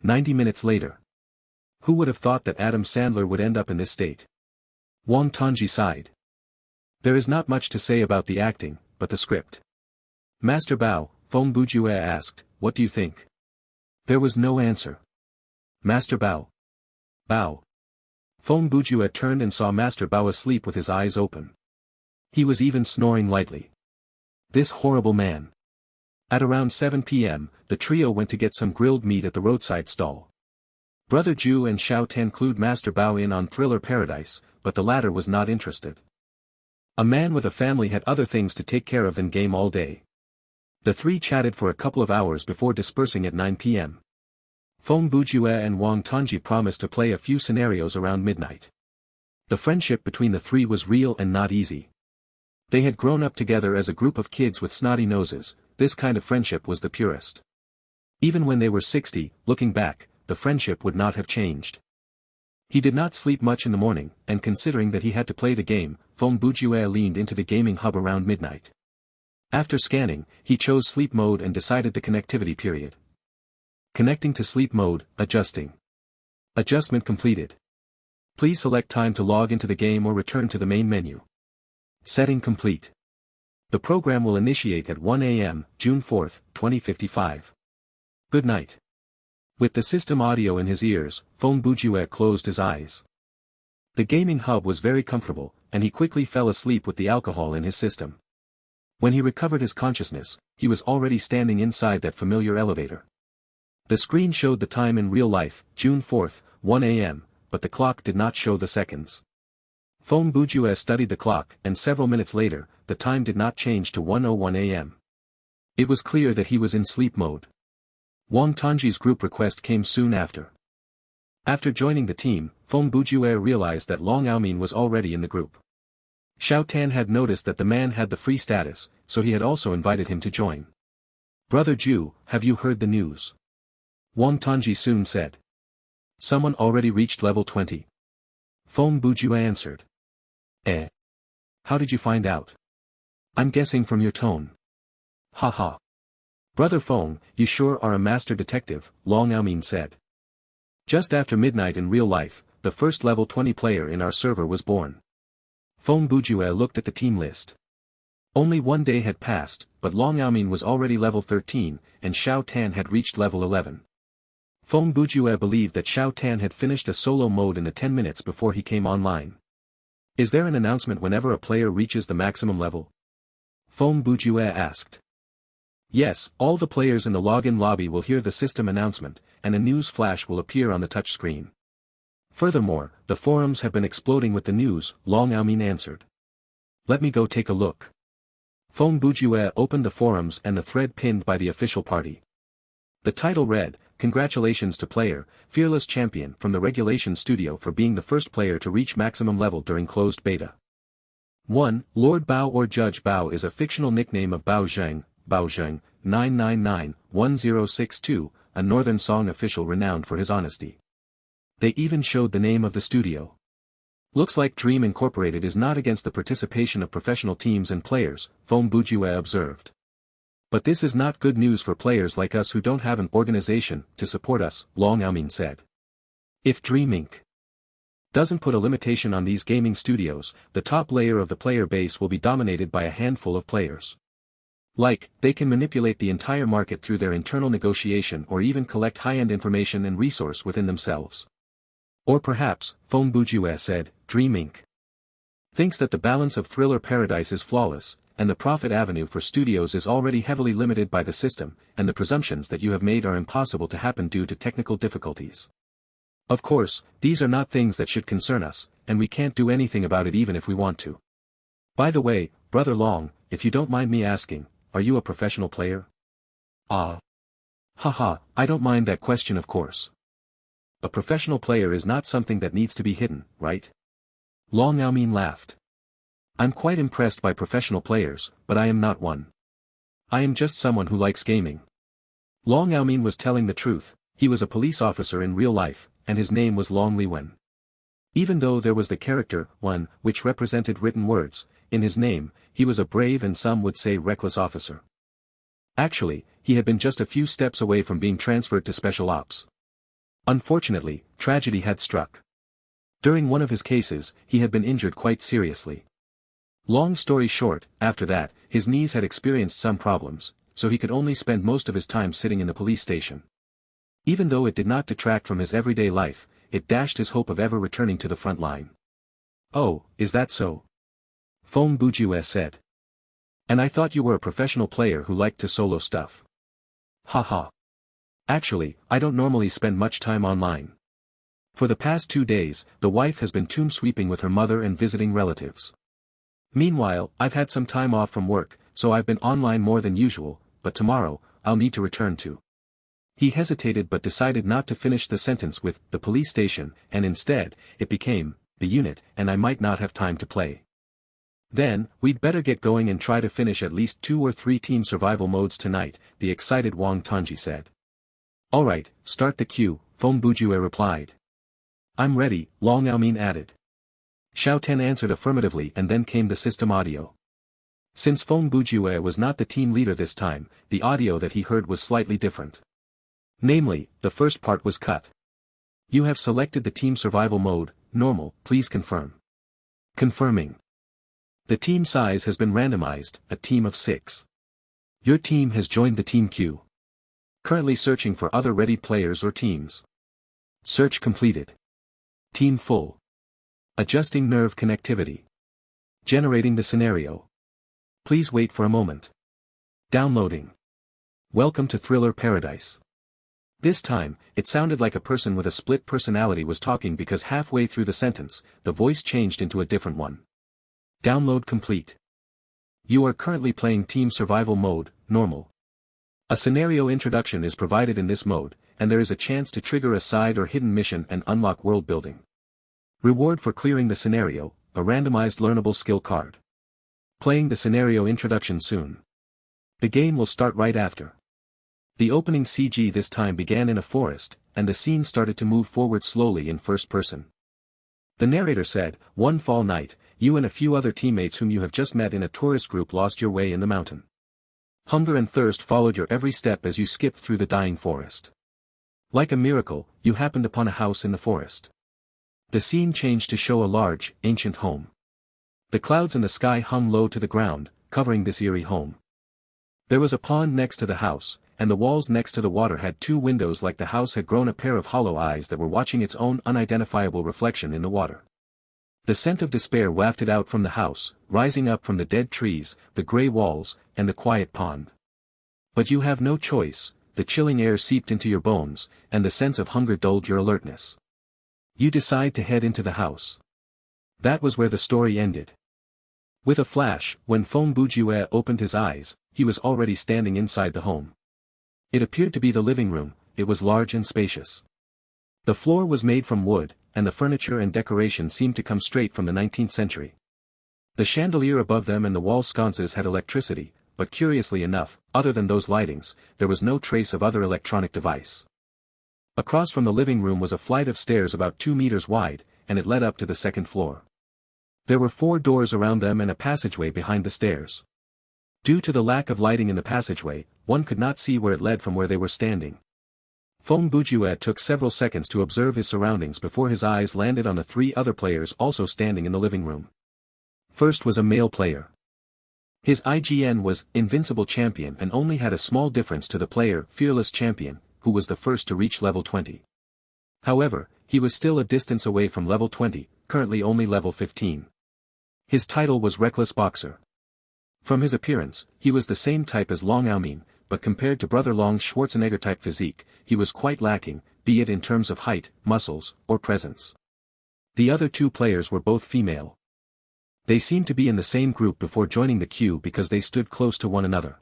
A: 90 minutes later. Who would have thought that Adam Sandler would end up in this state? Wang Tongji sighed. There is not much to say about the acting, but the script. Master Bao, Fong Bujue asked, what do you think? There was no answer. Master Bao. Bao. Fong Bujue turned and saw Master Bao asleep with his eyes open. He was even snoring lightly. This horrible man. At around 7 p.m., the trio went to get some grilled meat at the roadside stall. Brother Ju and Xiao Tan clued Master Bao in on Thriller Paradise, but the latter was not interested. A man with a family had other things to take care of than game all day. The 3 chatted for a couple of hours before dispersing at 9 p.m. Fong Bujue and Wang Tongji promised to play a few scenarios around midnight. The friendship between the 3 was real and not easy. They had grown up together as a group of kids with snotty noses. This kind of friendship was the purest. Even when they were 60, looking back, the friendship would not have changed. He did not sleep much in the morning, and considering that he had to play the game, Fong Bujue leaned into the gaming hub around midnight. After scanning, he chose sleep mode and decided the connectivity period. Connecting to sleep mode, adjusting. Adjustment completed. Please select time to log into the game or return to the main menu. Setting complete. The program will initiate at 1 a.m., June 4, 2055. Good night. With the system audio in his ears, Fong Bujue closed his eyes. The gaming hub was very comfortable, and he quickly fell asleep with the alcohol in his system. When he recovered his consciousness, he was already standing inside that familiar elevator. The screen showed the time in real life, June 4, 1 a.m., but the clock did not show the seconds. Fong Bujue studied the clock, and several minutes later, the time did not change to 1:01 a.m. It was clear that he was in sleep mode. Wang Tongji's group request came soon after. After joining the team, Fong Bujue realized that Long Aomin was already in the group. Xiao Tan had noticed that the man had the free status, so he had also invited him to join. Brother Ju, have you heard the news? Wang Tongji soon said. Someone already reached level 20. Fong Bujue answered. Eh? How did you find out? I'm guessing from your tone. Ha ha. Brother Fong, you sure are a master detective, Long Aomin said. Just after midnight in real life, the first level 20 player in our server was born. Fong Bujue looked at the team list. Only 1 day had passed, but Long Aomin was already level 13, and Xiao Tan had reached level 11. Fong Bujue believed that Xiao Tan had finished a solo mode in the 10 minutes before he came online. Is there an announcement whenever a player reaches the maximum level? Fong Bujue asked. Yes, all the players in the login lobby will hear the system announcement, and a news flash will appear on the touchscreen. Furthermore, the forums have been exploding with the news, Long Aomin answered. Let me go take a look. Fong Bujue opened the forums and the thread pinned by the official party. The title read, Congratulations to player, Fearless Champion from the Regulation Studio for being the first player to reach maximum level during closed beta. 1. Lord Bao or Judge Bao is a fictional nickname of Bao Zheng, 999-1062, a Northern Song official renowned for his honesty. They even showed the name of the studio. Looks like Dream Incorporated is not against the participation of professional teams and players, Fong Bujue observed. But this is not good news for players like us who don't have an organization to support us, Long Aomin said. If Dream Inc. doesn't put a limitation on these gaming studios, the top layer of the player base will be dominated by a handful of players. They can manipulate the entire market through their internal negotiation or even collect high-end information and resource within themselves. Or perhaps, Phong Bujue said, Dream Inc. thinks that the balance of Thriller Paradise is flawless, and the profit avenue for studios is already heavily limited by the system, and the presumptions that you have made are impossible to happen due to technical difficulties. Of course, these are not things that should concern us, and we can't do anything about it even if we want to. By the way, Brother Long, if you don't mind me asking, are you a professional player? Ah. Haha, I don't mind that question of course. A professional player is not something that needs to be hidden, right? Long Aomin laughed. I'm quite impressed by professional players, but I am not one. I am just someone who likes gaming. Long Aomin was telling the truth. He was a police officer in real life, and his name was Long Liwen. Even though there was the character, one, which represented written words, in his name, he was a brave and some would say reckless officer. Actually, he had been just a few steps away from being transferred to Special Ops. Unfortunately, tragedy had struck. During one of his cases, he had been injured quite seriously. Long story short, after that, his knees had experienced some problems, so he could only spend most of his time sitting in the police station. Even though it did not detract from his everyday life, it dashed his hope of ever returning to the front line. Oh, is that so? Phong Bujue said. And I thought you were a professional player who liked to solo stuff. Haha. Actually, I don't normally spend much time online. For the past 2 days, the wife has been tomb sweeping with her mother and visiting relatives. Meanwhile, I've had some time off from work, so I've been online more than usual, but tomorrow, I'll need to return to. He hesitated but decided not to finish the sentence with the police station, and instead, it became the unit, and I might not have time to play. Then, we'd better get going and try to finish at least 2 or 3 team survival modes tonight, the excited Wang Tanji said. Alright, start the queue, Phong Bujue replied. I'm ready, Long Aomin added. Xiao Ten answered affirmatively and then came the system audio. Since Phong Bujue was not the team leader this time, the audio that he heard was slightly different. Namely, the first part was cut. You have selected the team survival mode, normal, please confirm. Confirming. The team size has been randomized, a team of 6. Your team has joined the team queue. Currently searching for other ready players or teams. Search completed. Team full. Adjusting nerve connectivity. Generating the scenario. Please wait for a moment. Downloading. Welcome to Thriller Paradise. This time, it sounded like a person with a split personality was talking because halfway through the sentence, the voice changed into a different one. Download complete. You are currently playing Team Survival Mode, Normal. A scenario introduction is provided in this mode, and there is a chance to trigger a side or hidden mission and unlock world building. Reward for clearing the scenario, a randomized learnable skill card. Playing the scenario introduction soon. The game will start right after. The opening CG this time began in a forest, and the scene started to move forward slowly in first person. The narrator said, one fall night, you and a few other teammates whom you have just met in a tourist group lost your way in the mountain. Hunger and thirst followed your every step as you skipped through the dying forest. Like a miracle, you happened upon a house in the forest. The scene changed to show a large, ancient home. The clouds in the sky hung low to the ground, covering this eerie home. There was a pond next to the house, and the walls next to the water had 2 windows like the house had grown a pair of hollow eyes that were watching its own unidentifiable reflection in the water. The scent of despair wafted out from the house, rising up from the dead trees, the gray walls, and the quiet pond. But you have no choice, the chilling air seeped into your bones, and the sense of hunger dulled your alertness. You decide to head into the house. That was where the story ended. With a flash, when Phong Bujue opened his eyes, he was already standing inside the home. It appeared to be the living room, it was large and spacious. The floor was made from wood, and the furniture and decoration seemed to come straight from the 19th century. The chandelier above them and the wall sconces had electricity, but curiously enough, other than those lightings, there was no trace of other electronic device. Across from the living room was a flight of stairs about 2 meters wide, and it led up to the second floor. There were 4 doors around them and a passageway behind the stairs. Due to the lack of lighting in the passageway, one could not see where it led from where they were standing. Feng Bujue took several seconds to observe his surroundings before his eyes landed on the three other players also standing in the living room. First was a male player. His IGN was Invincible Champion and only had a small difference to the player Fearless Champion, who was the first to reach level 20. However, he was still a distance away from level 20, currently only level 15. His title was Reckless Boxer. From his appearance, he was the same type as Long Aomin, but compared to Brother Long's Schwarzenegger-type physique, he was quite lacking, be it in terms of height, muscles, or presence. The other two players were both female. They seemed to be in the same group before joining the queue because they stood close to one another.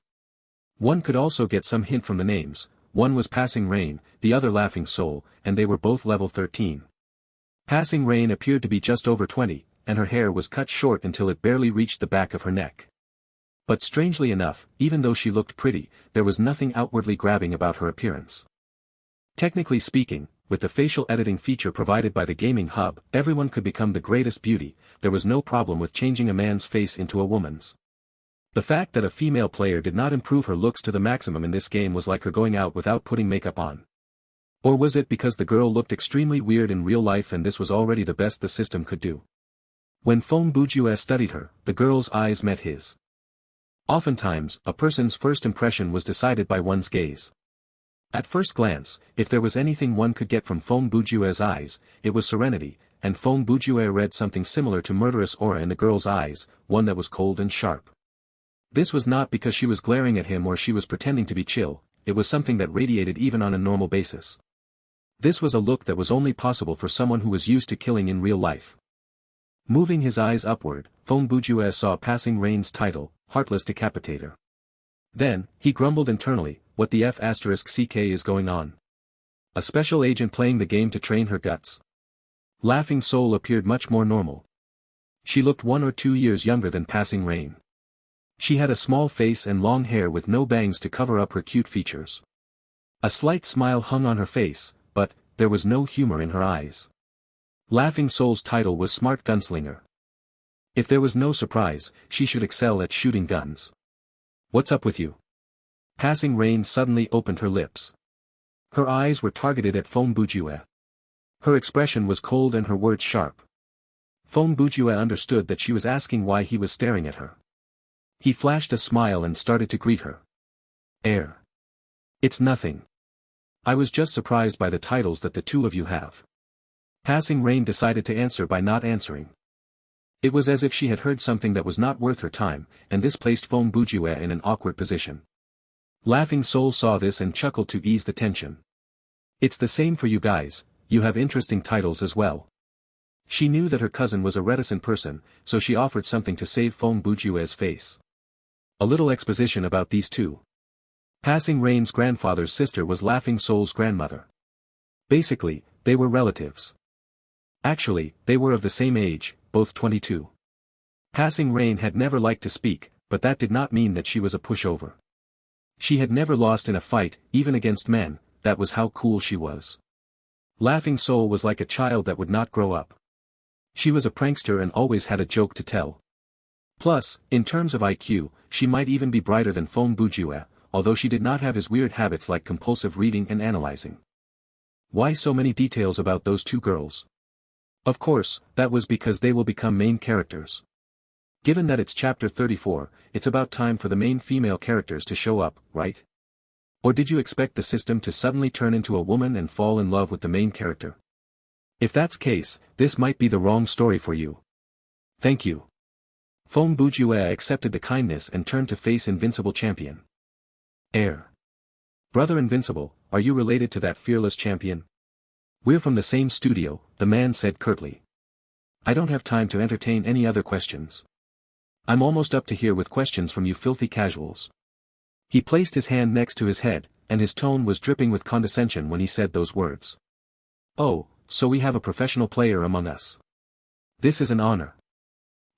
A: One could also get some hint from the names, one was Passing Rain, the other Laughing Soul, and they were both level 13. Passing Rain appeared to be just over 20, and her hair was cut short until it barely reached the back of her neck. But strangely enough, even though she looked pretty, there was nothing outwardly grabbing about her appearance. Technically speaking, with the facial editing feature provided by the Gaming Hub, everyone could become the greatest beauty, there was no problem with changing a man's face into a woman's. The fact that a female player did not improve her looks to the maximum in this game was like her going out without putting makeup on. Or was it because the girl looked extremely weird in real life and this was already the best the system could do? When Feng Bujue studied her, the girl's eyes met his. Oftentimes, a person's first impression was decided by one's gaze. At first glance, if there was anything one could get from Feng Bujue's eyes, it was serenity, and Feng Bujue read something similar to murderous aura in the girl's eyes, one that was cold and sharp. This was not because she was glaring at him or she was pretending to be chill, it was something that radiated even on a normal basis. This was a look that was only possible for someone who was used to killing in real life. Moving his eyes upward, Feng Bujue saw Passing Rain's title, Heartless Decapitator. Then, he grumbled internally, what the F***ck is going on? A special agent playing the game to train her guts. Laughing Soul appeared much more normal. She looked 1 or 2 years younger than Passing Rain. She had a small face and long hair with no bangs to cover up her cute features. A slight smile hung on her face, but, there was no humor in her eyes. Laughing Soul's title was Smart Gunslinger. If there was no surprise, she should excel at shooting guns. What's up with you? Passing Rain suddenly opened her lips. Her eyes were targeted at Feng Bujue. Her expression was cold and her words sharp. Feng Bujue understood that she was asking why he was staring at her. He flashed a smile and started to greet her. It's nothing. I was just surprised by the titles that the two of you have. Passing Rain decided to answer by not answering. It was as if she had heard something that was not worth her time, and this placed Feng Bujue in an awkward position. Laughing Soul saw this and chuckled to ease the tension. It's the same for you guys, you have interesting titles as well. She knew that her cousin was a reticent person, so she offered something to save Feng Bujue's face. A little exposition about these two. Passing Rain's grandfather's sister was Laughing Soul's grandmother. Basically, they were relatives. Actually, they were of the same age, both 22. Passing Rain had never liked to speak, but that did not mean that she was a pushover. She had never lost in a fight, even against men, that was how cool she was. Laughing Soul was like a child that would not grow up. She was a prankster and always had a joke to tell. Plus, in terms of IQ, she might even be brighter than Feng Bujue, although she did not have his weird habits like compulsive reading and analyzing. Why so many details about those two girls? Of course, that was because they will become main characters. Given that it's chapter 34, it's about time for the main female characters to show up, right? Or did you expect the system to suddenly turn into a woman and fall in love with the main character? If that's case, this might be the wrong story for you. Thank you. Feng Bujue accepted the kindness and turned to face Invincible Champion. Brother Invincible, are you related to that fearless champion? We're from the same studio, the man said curtly. I don't have time to entertain any other questions. I'm almost up to here with questions from you filthy casuals. He placed his hand next to his head, and his tone was dripping with condescension when he said those words. Oh, so we have a professional player among us. This is an honor.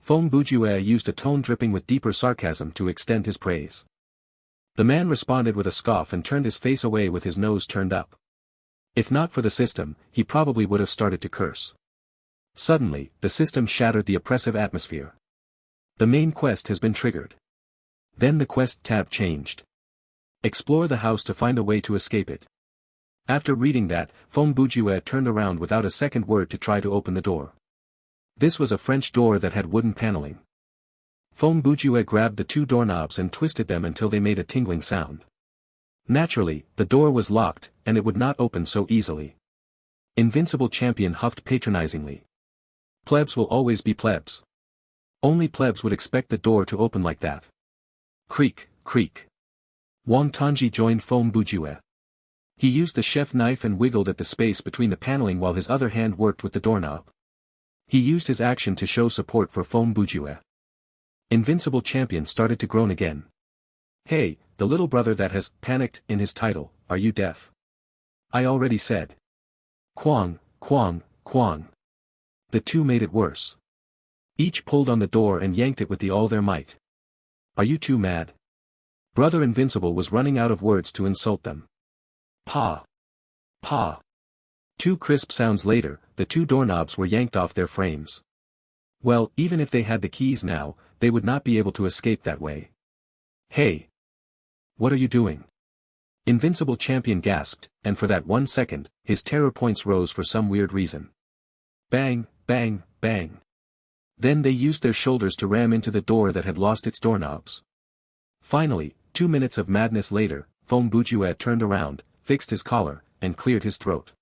A: Feng Bujue used a tone dripping with deeper sarcasm to extend his praise. The man responded with a scoff and turned his face away with his nose turned up. If not for the system, he probably would have started to curse. Suddenly, the system shattered the oppressive atmosphere. The main quest has been triggered. Then the quest tab changed. Explore the house to find a way to escape it. After reading that, Feng Bujue turned around without a second word to try to open the door. This was a French door that had wooden paneling. Feng Bujue grabbed the two doorknobs and twisted them until they made a tingling sound. Naturally, the door was locked, and it would not open so easily. Invincible Champion huffed patronizingly. Plebs will always be plebs. Only plebs would expect the door to open like that. Creak, creak. Wang Tongji joined Feng Bujue. He used the chef knife and wiggled at the space between the paneling while his other hand worked with the doorknob. He used his action to show support for Feng Bujue. Invincible Champion started to groan again. Hey, the little brother that has panicked in his title, are you deaf? I already said. Quang, quang, quang. The two made it worse. Each pulled on the door and yanked it with all their might. Are you two mad? Brother Invincible was running out of words to insult them. Pa. Pa. Two crisp sounds later, the two doorknobs were yanked off their frames. Well, even if they had the keys now, they would not be able to escape that way. Hey! What are you doing? Invincible Champion gasped, and for that 1 second, his terror points rose for some weird reason. Bang, bang, bang. Then they used their shoulders to ram into the door that had lost its doorknobs. Finally, 2 minutes of madness later, Feng Bujue turned around, fixed his collar, and cleared his throat.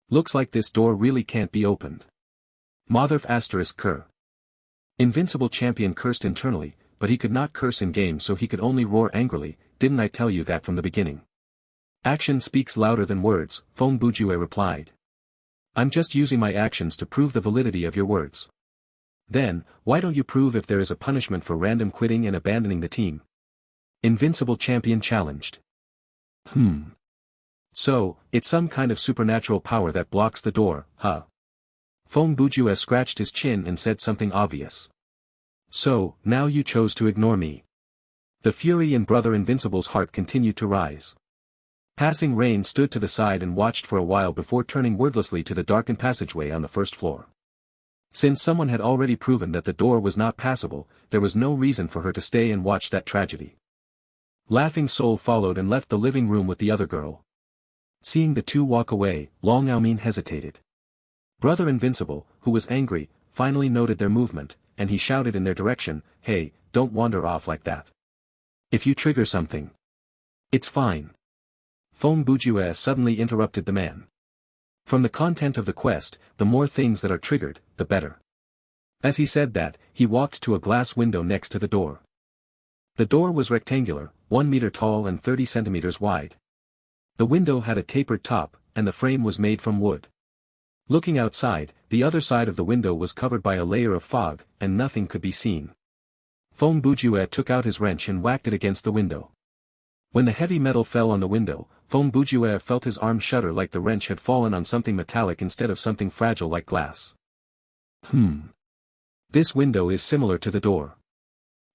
A: Looks like this door really can't be opened. Motherf asterisk cur. Invincible Champion cursed internally, but he could not curse in-game so he could only roar angrily, didn't I tell you that from the beginning? Action speaks louder than words, Feng Bujue replied. I'm just using my actions to prove the validity of your words. Then, why don't you prove if there is a punishment for random quitting and abandoning the team? Invincible Champion challenged. So, it's some kind of supernatural power that blocks the door, huh? Feng Bujue scratched his chin and said something obvious. So, now you chose to ignore me. The fury in Brother Invincible's heart continued to rise. Passing Rain stood to the side and watched for a while before turning wordlessly to the darkened passageway on the first floor. Since someone had already proven that the door was not passable, there was no reason for her to stay and watch that tragedy. Laughing Soul followed and left the living room with the other girl. Seeing the two walk away, Long Yaomin hesitated. Brother Invincible, who was angry, finally noted their movement, and he shouted in their direction, hey, don't wander off like that. If you trigger something. It's fine. Feng Bujue suddenly interrupted the man. From the content of the quest, the more things that are triggered, the better. As he said that, he walked to a glass window next to the door. The door was rectangular, 1 meter tall and 30 centimeters wide. The window had a tapered top, and the frame was made from wood. Looking outside, the other side of the window was covered by a layer of fog, and nothing could be seen. Feng Bujue took out his wrench and whacked it against the window. When the heavy metal fell on the window, Feng Bujue felt his arm shudder like the wrench had fallen on something metallic instead of something fragile like glass. This window is similar to the door.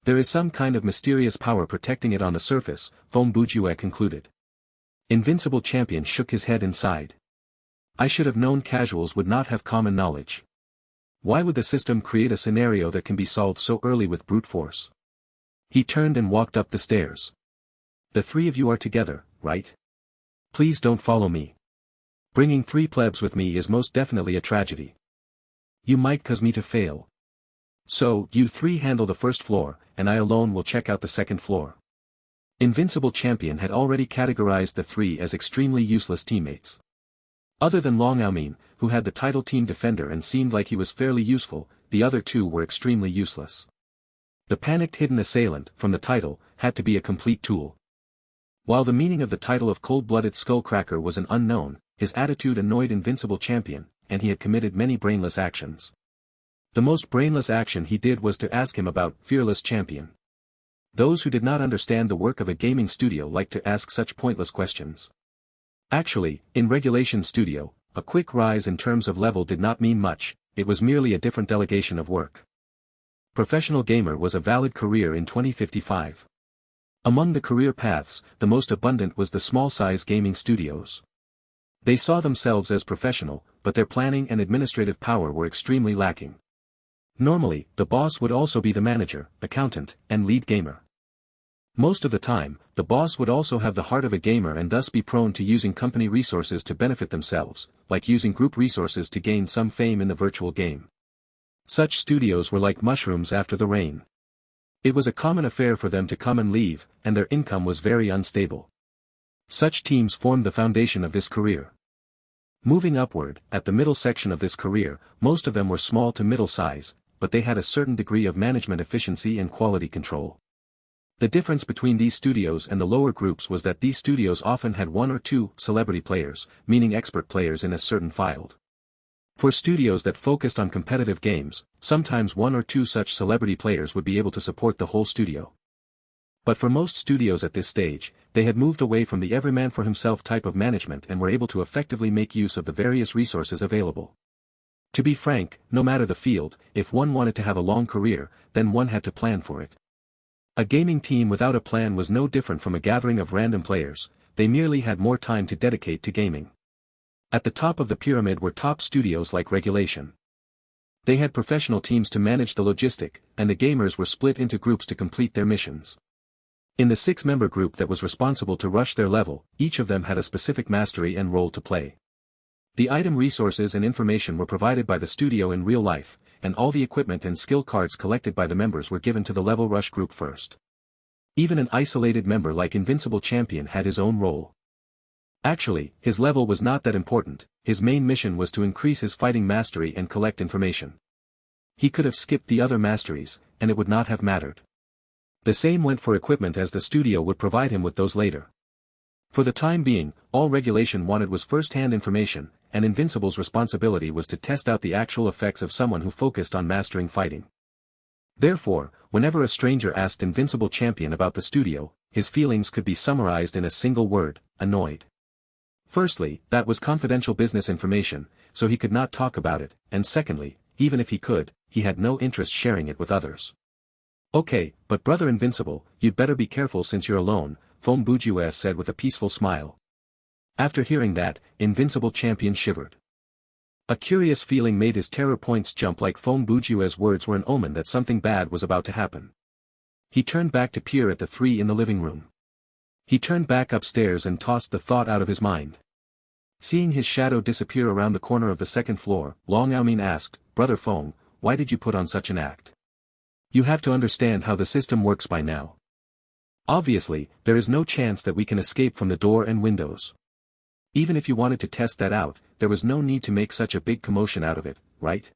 A: There is some kind of mysterious power protecting it on the surface, Feng Bujue concluded. Invincible Champion shook his head and sighed. I should have known casuals would not have common knowledge. Why would the system create a scenario that can be solved so early with brute force? He turned and walked up the stairs. The three of you are together, right? Please don't follow me. Bringing 3 plebs with me is most definitely a tragedy. You might cause me to fail. So, you 3 handle the first floor, and I alone will check out the second floor. Invincible Champion had already categorized the 3 as extremely useless teammates. Other than Long Yaomin, who had the title team defender and seemed like he was fairly useful, the other 2 were extremely useless. The panicked hidden assailant, from the title, had to be a complete tool. While the meaning of the title of Cold-Blooded Skullcracker was an unknown, his attitude annoyed Invincible Champion, and he had committed many brainless actions. The most brainless action he did was to ask him about Fearless Champion. Those who did not understand the work of a gaming studio liked to ask such pointless questions. Actually, in Regulation Studio, a quick rise in terms of level did not mean much, it was merely a different delegation of work. Professional gamer was a valid career in 2055. Among the career paths, the most abundant was the small-size gaming studios. They saw themselves as professional, but their planning and administrative power were extremely lacking. Normally, the boss would also be the manager, accountant, and lead gamer. Most of the time, the boss would also have the heart of a gamer and thus be prone to using company resources to benefit themselves, like using group resources to gain some fame in the virtual game. Such studios were like mushrooms after the rain. It was a common affair for them to come and leave, and their income was very unstable. Such teams formed the foundation of this career. Moving upward, at the middle section of this career, most of them were small to middle size, but they had a certain degree of management efficiency and quality control. The difference between these studios and the lower groups was that these studios often had one or two celebrity players, meaning expert players in a certain field. For studios that focused on competitive games, sometimes one or two such celebrity players would be able to support the whole studio. But for most studios at this stage, they had moved away from the everyman for himself type of management and were able to effectively make use of the various resources available. To be frank, no matter the field, if one wanted to have a long career, then one had to plan for it. A gaming team without a plan was no different from a gathering of random players, they merely had more time to dedicate to gaming. At the top of the pyramid were top studios like Regulation. They had professional teams to manage the logistic, and the gamers were split into groups to complete their missions. In the 6-member group that was responsible to rush their level, each of them had a specific mastery and role to play. The item resources and information were provided by the studio in real life, and all the equipment and skill cards collected by the members were given to the level rush group first. Even an isolated member like Invincible Champion had his own role. Actually, his level was not that important, his main mission was to increase his fighting mastery and collect information. He could have skipped the other masteries, and it would not have mattered. The same went for equipment as the studio would provide him with those later. For the time being, all Regulation wanted was first-hand information, and Invincible's responsibility was to test out the actual effects of someone who focused on mastering fighting. Therefore, whenever a stranger asked Invincible Champion about the studio, his feelings could be summarized in a single word: annoyed. Firstly, that was confidential business information, so he could not talk about it, and secondly, even if he could, he had no interest sharing it with others. Okay, but Brother Invincible, you'd better be careful since you're alone, Foam Bujues said with a peaceful smile. After hearing that, Invincible Champion shivered. A curious feeling made his terror points jump like Foam Bujues' words were an omen that something bad was about to happen. He turned back to peer at the three in the living room. He turned back upstairs and tossed the thought out of his mind. Seeing his shadow disappear around the corner of the second floor, Long Aomin asked, Brother Foam, why did you put on such an act? You have to understand how the system works by now. Obviously, there is no chance that we can escape from the door and windows. Even if you wanted to test that out, there was no need to make such a big commotion out of it, right?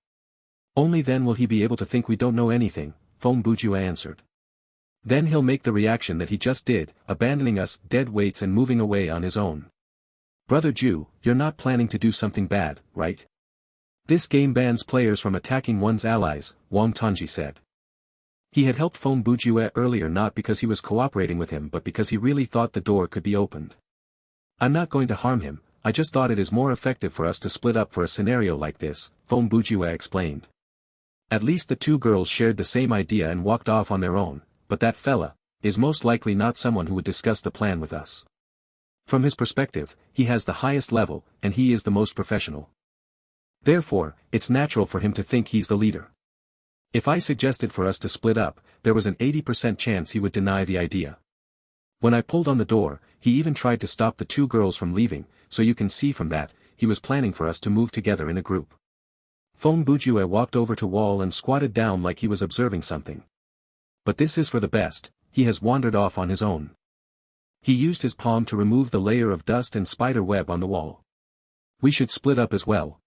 A: Only then will he be able to think we don't know anything, Foam Bujues answered. Then he'll make the reaction that he just did, abandoning us dead weights and moving away on his own. Brother Ju, you're not planning to do something bad, right? This game bans players from attacking one's allies, Wang Tongji said. He had helped Foam Bujues earlier not because he was cooperating with him but because he really thought the door could be opened. I'm not going to harm him, I just thought it is more effective for us to split up for a scenario like this, Foam Bujues explained. At least the two girls shared the same idea and walked off on their own, but that fella is most likely not someone who would discuss the plan with us. From his perspective, he has the highest level, and he is the most professional. Therefore, it's natural for him to think he's the leader. If I suggested for us to split up, there was an 80% chance he would deny the idea. When I pulled on the door, he even tried to stop the two girls from leaving, so you can see from that, he was planning for us to move together in a group. Foam Bujues walked over to Wall and squatted down like he was observing something. But this is for the best, he has wandered off on his own. He used his palm to remove the layer of dust and spider web on the wall. We should split up as well.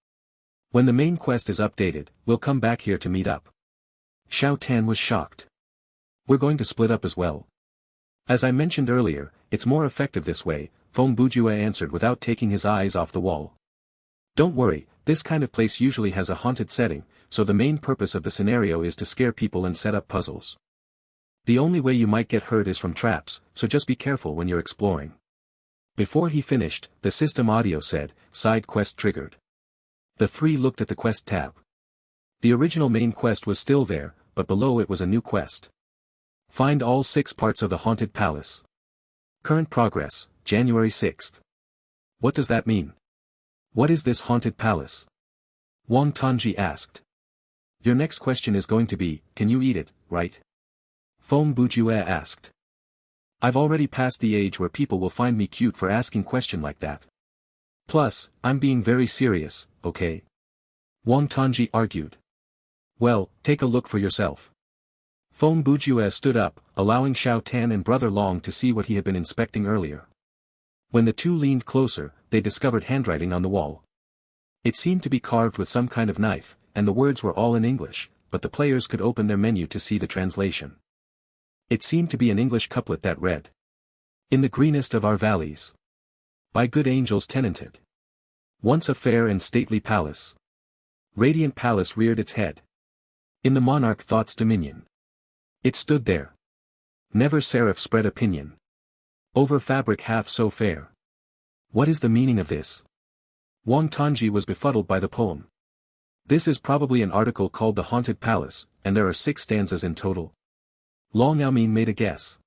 A: When the main quest is updated, we'll come back here to meet up. Xiao Tan was shocked. We're going to split up as well. As I mentioned earlier, it's more effective this way, Foam Bujues answered without taking his eyes off the wall. Don't worry, this kind of place usually has a haunted setting, so the main purpose of the scenario is to scare people and set up puzzles. The only way you might get hurt is from traps, so just be careful when you're exploring. Before he finished, the system audio said, side quest triggered. The three looked at the quest tab. The original main quest was still there, but below it was a new quest. Find all 6 parts of the haunted palace. Current progress, January 6th. What does that mean? What is this haunted palace? Wang Tongji asked. Your next question is going to be, can you eat it, right? Foam Bujues asked. I've already passed the age where people will find me cute for asking question like that. Plus, I'm being very serious, okay? Wang Tongji argued. Well, take a look for yourself. Feng Bujue stood up, allowing Xiao Tan and Brother Long to see what he had been inspecting earlier. When the two leaned closer, they discovered handwriting on the wall. It seemed to be carved with some kind of knife, and the words were all in English, but the players could open their menu to see the translation. It seemed to be an English couplet that read, "In the greenest of our valleys, by good angels tenanted, once a fair and stately palace. Radiant palace reared its head. In the monarch thought's dominion. It stood there. Never seraph spread opinion. Over fabric half so fair. What is the meaning of this?" Wang Tongji was befuddled by the poem. This is probably an article called The Haunted Palace, and there are 6 stanzas in total. Long Yaomin made a guess.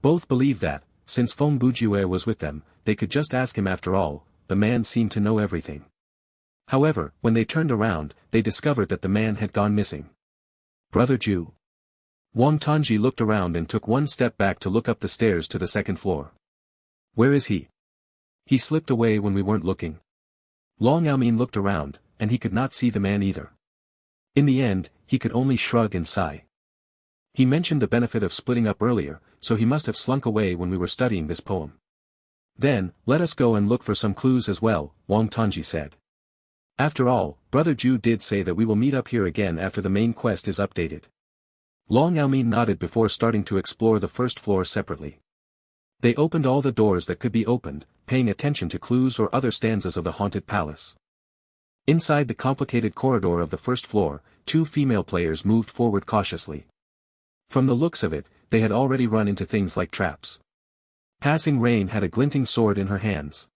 A: Both believed that, since Feng Bujue was with them, they could just ask him after all. The man seemed to know everything. However, when they turned around, they discovered that the man had gone missing. Brother Ju. Wang Tongji looked around and took one step back to look up the stairs to the 2nd floor. Where is he? He slipped away when we weren't looking. Long Yaomin looked around, and he could not see the man either. In the end, he could only shrug and sigh. He mentioned the benefit of splitting up earlier, so he must have slunk away when we were studying this poem. Then, let us go and look for some clues as well, Wang Tongji said. After all, Brother Ju did say that we will meet up here again after the main quest is updated. Long Yaomin nodded before starting to explore the 1st floor separately. They opened all the doors that could be opened, paying attention to clues or other stanzas of the haunted palace. Inside the complicated corridor of the 1st floor, 2 female players moved forward cautiously. From the looks of it, they had already run into things like traps. Passing Rain had a glinting sword in her hands.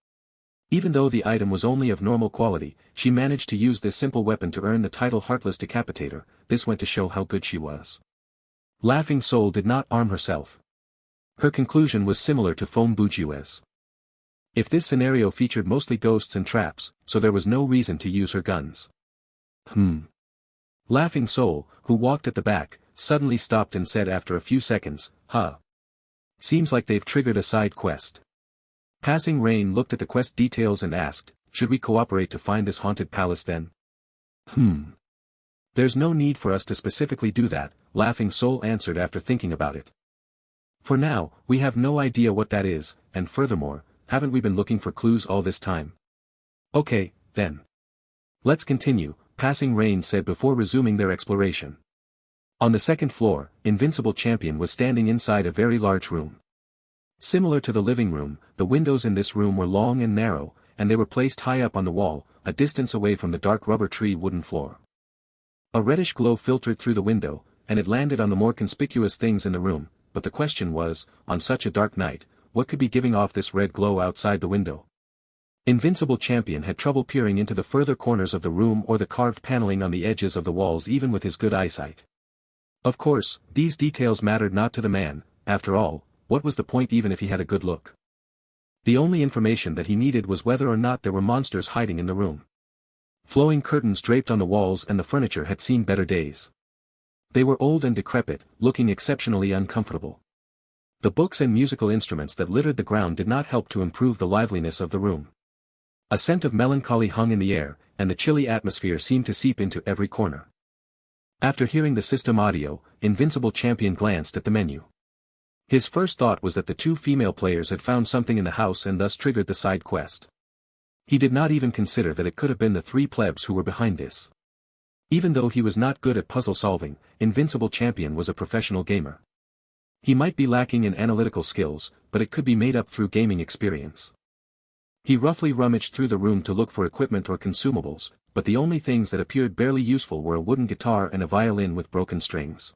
A: Even though the item was only of normal quality, she managed to use this simple weapon to earn the title Heartless Decapitator. This went to show how good she was. Laughing Soul did not arm herself. Her conclusion was similar to Feng Bujue's. If this scenario featured mostly ghosts and traps, so there was no reason to use her guns. Laughing Soul, who walked at the back, suddenly stopped and said after a few seconds, "Huh. Seems like they've triggered a side quest." Passing Rain looked at the quest details and asked, "Should we cooperate to find this haunted palace then?" There's no need for us to specifically do that, Laughing Soul answered after thinking about it. For now, we have no idea what that is, and furthermore, haven't we been looking for clues all this time? Okay, then. Let's continue, Passing Rain said before resuming their exploration. On the 2nd floor, Invincible Champion was standing inside a very large room. Similar to the living room, the windows in this room were long and narrow, and they were placed high up on the wall, a distance away from the dark rubber tree wooden floor. A reddish glow filtered through the window, and it landed on the more conspicuous things in the room, but the question was, on such a dark night, what could be giving off this red glow outside the window? Invincible Champion had trouble peering into the further corners of the room or the carved paneling on the edges of the walls even with his good eyesight. Of course, these details mattered not to the man. After all, what was the point even if he had a good look? The only information that he needed was whether or not there were monsters hiding in the room. Flowing curtains draped on the walls and the furniture had seen better days. They were old and decrepit, looking exceptionally uncomfortable. The books and musical instruments that littered the ground did not help to improve the liveliness of the room. A scent of melancholy hung in the air, and the chilly atmosphere seemed to seep into every corner. After hearing the system audio, Invincible Champion glanced at the menu. His first thought was that the 2 female players had found something in the house and thus triggered the side quest. He did not even consider that it could have been the 3 plebs who were behind this. Even though he was not good at puzzle solving, Invincible Champion was a professional gamer. He might be lacking in analytical skills, but it could be made up through gaming experience. He roughly rummaged through the room to look for equipment or consumables, but the only things that appeared barely useful were a wooden guitar and a violin with broken strings.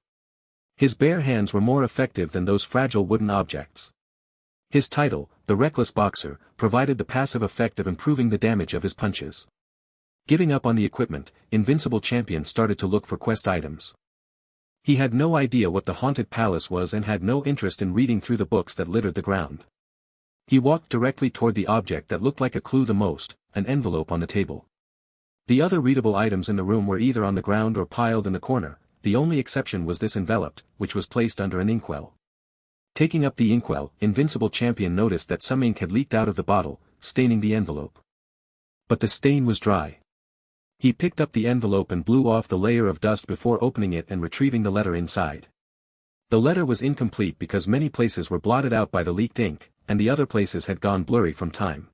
A: His bare hands were more effective than those fragile wooden objects. His title, the Reckless Boxer, provided the passive effect of improving the damage of his punches. Giving up on the equipment, Invincible Champion started to look for quest items. He had no idea what the haunted palace was and had no interest in reading through the books that littered the ground. He walked directly toward the object that looked like a clue the most, an envelope on the table. The other readable items in the room were either on the ground or piled in the corner, the only exception was this envelope, which was placed under an inkwell. Taking up the inkwell, Invincible Champion noticed that some ink had leaked out of the bottle, staining the envelope. But the stain was dry. He picked up the envelope and blew off the layer of dust before opening it and retrieving the letter inside. The letter was incomplete because many places were blotted out by the leaked ink, and the other places had gone blurry from time.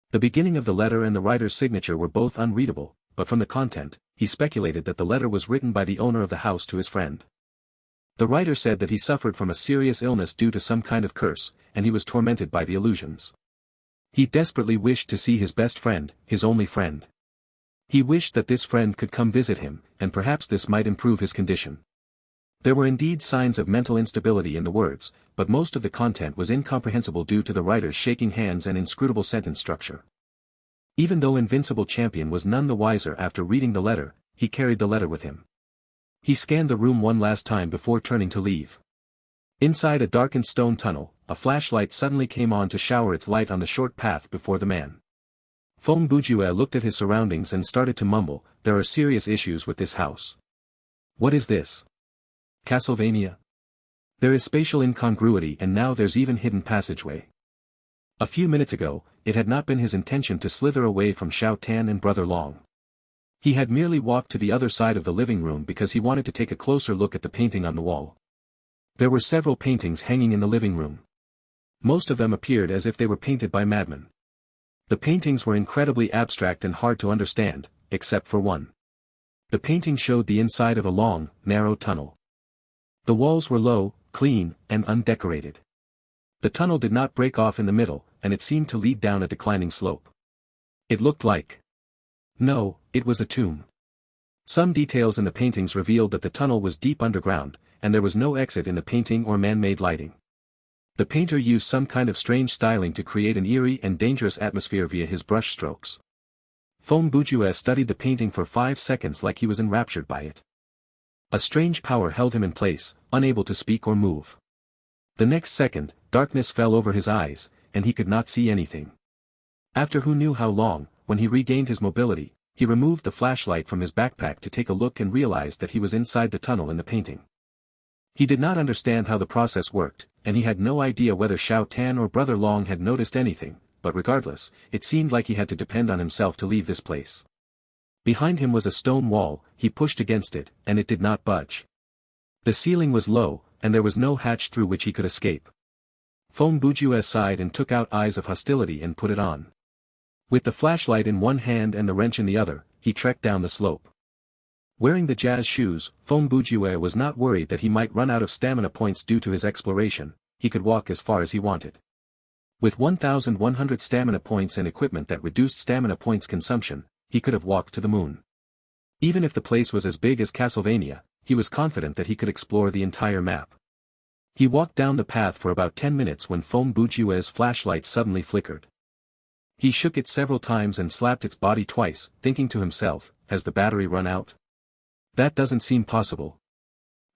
A: The beginning of the letter and the writer's signature were both unreadable, but from the content, he speculated that the letter was written by the owner of the house to his friend. The writer said that he suffered from a serious illness due to some kind of curse, and he was tormented by the illusions. He desperately wished to see his best friend, his only friend. He wished that this friend could come visit him, and perhaps this might improve his condition. There were indeed signs of mental instability in the words, but most of the content was incomprehensible due to the writer's shaking hands and inscrutable sentence structure. Even though Invincible Champion was none the wiser after reading the letter, he carried the letter with him. He scanned the room one last time before turning to leave. Inside a darkened stone tunnel, a flashlight suddenly came on to shower its light on the short path before the man. Feng Bujue looked at his surroundings and started to mumble, "There are serious issues with this house. What is this? Castlevania? There is spatial incongruity and now there's even hidden passageway." A few minutes ago, it had not been his intention to slither away from Xiao Tan and Brother Long. He had merely walked to the other side of the living room because he wanted to take a closer look at the painting on the wall. There were several paintings hanging in the living room. Most of them appeared as if they were painted by madmen. The paintings were incredibly abstract and hard to understand, except for one. The painting showed the inside of a long, narrow tunnel. The walls were low, clean, and undecorated. The tunnel did not break off in the middle, and it seemed to lead down a declining slope. It looked like... No, it was a tomb. Some details in the paintings revealed that the tunnel was deep underground, and there was no exit in the painting or man-made lighting. The painter used some kind of strange styling to create an eerie and dangerous atmosphere via his brush strokes. Feng Bujue studied the painting for 5 seconds like he was enraptured by it. A strange power held him in place, unable to speak or move. The next second, darkness fell over his eyes, and he could not see anything. After who knew how long, when he regained his mobility, he removed the flashlight from his backpack to take a look and realized that he was inside the tunnel in the painting. He did not understand how the process worked, and he had no idea whether Xiao Tan or Brother Long had noticed anything, but regardless, it seemed like he had to depend on himself to leave this place. Behind him was a stone wall, he pushed against it, and it did not budge. The ceiling was low, and there was no hatch through which he could escape. Feng Bujue sighed and took out Eyes of Hostility and put it on. With the flashlight in one hand and the wrench in the other, he trekked down the slope. Wearing the jazz shoes, Feng Bujue was not worried that he might run out of stamina points due to his exploration. He could walk as far as he wanted. With 1,100 stamina points and equipment that reduced stamina points consumption, he could have walked to the moon. Even if the place was as big as Castlevania, he was confident that he could explore the entire map. He walked down the path for about 10 minutes when Feng Bujue's flashlight suddenly flickered. He shook it several times and slapped its body twice, thinking to himself, has the battery run out? That doesn't seem possible.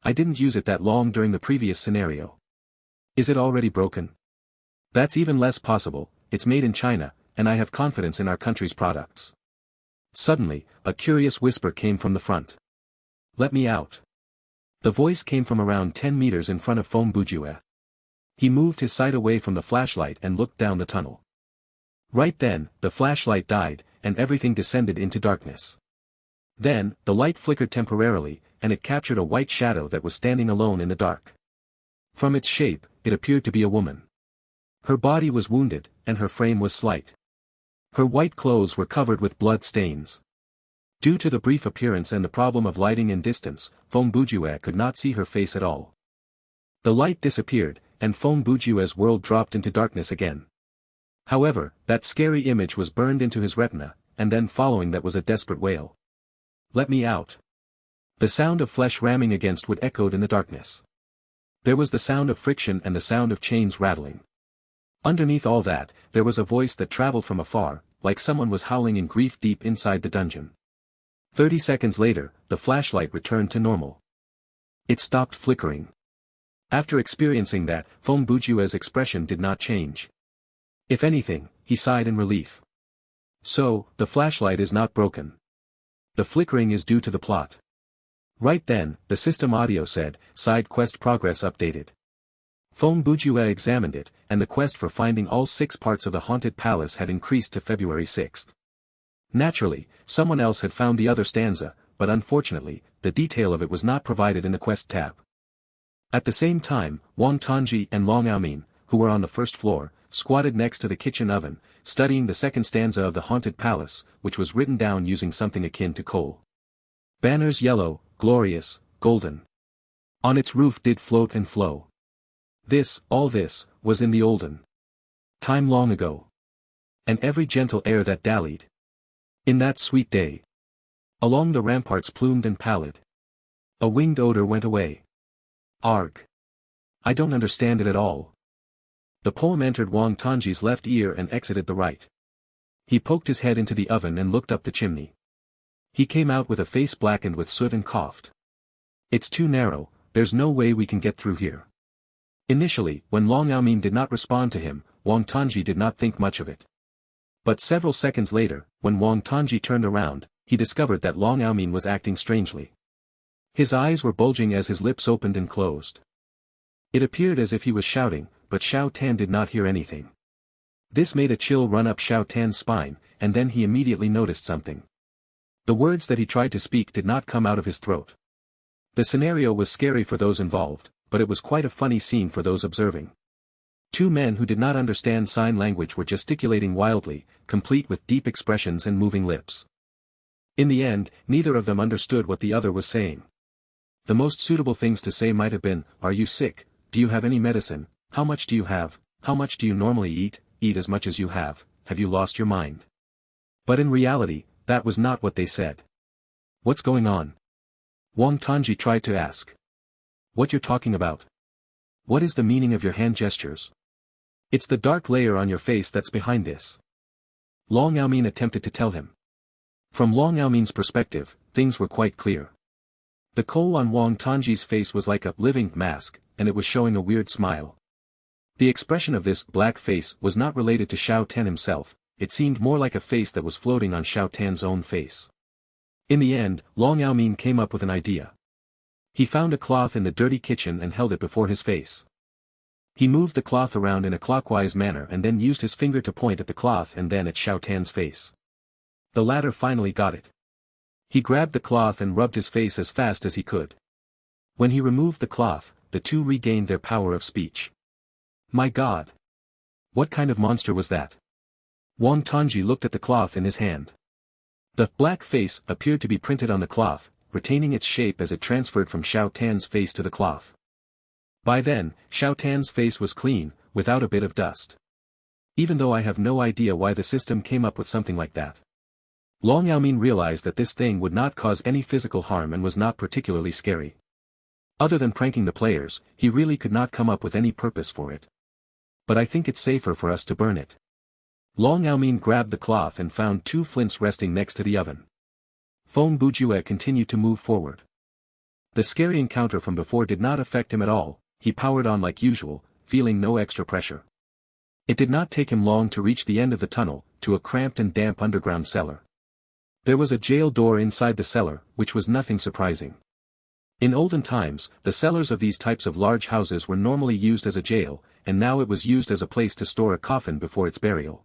A: I didn't use it that long during the previous scenario. Is it already broken? That's even less possible, it's made in China, and I have confidence in our country's products. Suddenly, a curious whisper came from the front. Let me out. The voice came from around 10 meters in front of Feng Bujue. He moved his sight away from the flashlight and looked down the tunnel. Right then, the flashlight died, and everything descended into darkness. Then, the light flickered temporarily, and it captured a white shadow that was standing alone in the dark. From its shape, it appeared to be a woman. Her body was wounded, and her frame was slight. Her white clothes were covered with blood stains. Due to the brief appearance and the problem of lighting and distance, Feng Bujue could not see her face at all. The light disappeared, and Feng Bujue's world dropped into darkness again. However, that scary image was burned into his retina, and then following that was a desperate wail. Let me out. The sound of flesh ramming against wood echoed in the darkness. There was the sound of friction and the sound of chains rattling. Underneath all that, there was a voice that traveled from afar, like someone was howling in grief deep inside the dungeon. 30 seconds later, the flashlight returned to normal. It stopped flickering. After experiencing that, Feng Bujue's expression did not change. If anything, he sighed in relief. So, the flashlight is not broken. The flickering is due to the plot. Right then, the system audio said, side quest progress updated. Feng Bujue examined it, and the quest for finding all 6 parts of the haunted palace had increased to February 6. Naturally, someone else had found the other stanza, but unfortunately, the detail of it was not provided in the quest tab. At the same time, Wang Tongji and Long Aomin, who were on the first floor, squatted next to the kitchen oven, studying the second stanza of the haunted palace, which was written down using something akin to coal. Banners yellow, glorious, golden. On its roof did float and flow. All this, was in the olden time long ago. And every gentle air that dallied in that sweet day. Along the ramparts plumed and pallid. A winged odor went away. Arg. I don't understand it at all. The poem entered Wang Tongji's left ear and exited the right. He poked his head into the oven and looked up the chimney. He came out with a face blackened with soot and coughed. It's too narrow, there's no way we can get through here. Initially, when Long Aomin did not respond to him, Wang Tongji did not think much of it. But several seconds later, when Wang Tongji turned around, he discovered that Long Aomin was acting strangely. His eyes were bulging as his lips opened and closed. It appeared as if he was shouting, but Xiao Tan did not hear anything. This made a chill run up Xiao Tan's spine, and then he immediately noticed something. The words that he tried to speak did not come out of his throat. The scenario was scary for those involved, but it was quite a funny scene for those observing. 2 men who did not understand sign language were gesticulating wildly, complete with deep expressions and moving lips. In the end, neither of them understood what the other was saying. The most suitable things to say might have been, "Are you sick? Do you have any medicine? How much do you have? How much do you normally eat? Eat as much as you have you lost your mind?" But in reality, that was not what they said. "What's going on?" Wang Tongji tried to ask. "What you're talking about? What is the meaning of your hand gestures? It's the dark layer on your face that's behind this." Long Aomin attempted to tell him. From Long Aomin's perspective, things were quite clear. The coal on Wang Tongji's face was like a living mask, and it was showing a weird smile. The expression of this black face was not related to Xiao Tan himself, it seemed more like a face that was floating on Xiao Tan's own face. In the end, Long Aomin came up with an idea. He found a cloth in the dirty kitchen and held it before his face. He moved the cloth around in a clockwise manner and then used his finger to point at the cloth and then at Xiao Tan's face. The latter finally got it. He grabbed the cloth and rubbed his face as fast as he could. When he removed the cloth, the 2 regained their power of speech. My God! What kind of monster was that? Wang Tongji looked at the cloth in his hand. The black face appeared to be printed on the cloth, retaining its shape as it transferred from Xiao Tan's face to the cloth. By then, Xiao Tan's face was clean, without a bit of dust. Even though I have no idea why the system came up with something like that. Long Aomin realized that this thing would not cause any physical harm and was not particularly scary. Other than pranking the players, he really could not come up with any purpose for it. But I think it's safer for us to burn it. Long Aomin grabbed the cloth and found 2 flints resting next to the oven. Feng Bujue continued to move forward. The scary encounter from before did not affect him at all, he powered on like usual, feeling no extra pressure. It did not take him long to reach the end of the tunnel, to a cramped and damp underground cellar. There was a jail door inside the cellar, which was nothing surprising. In olden times, the cellars of these types of large houses were normally used as a jail, and now it was used as a place to store a coffin before its burial.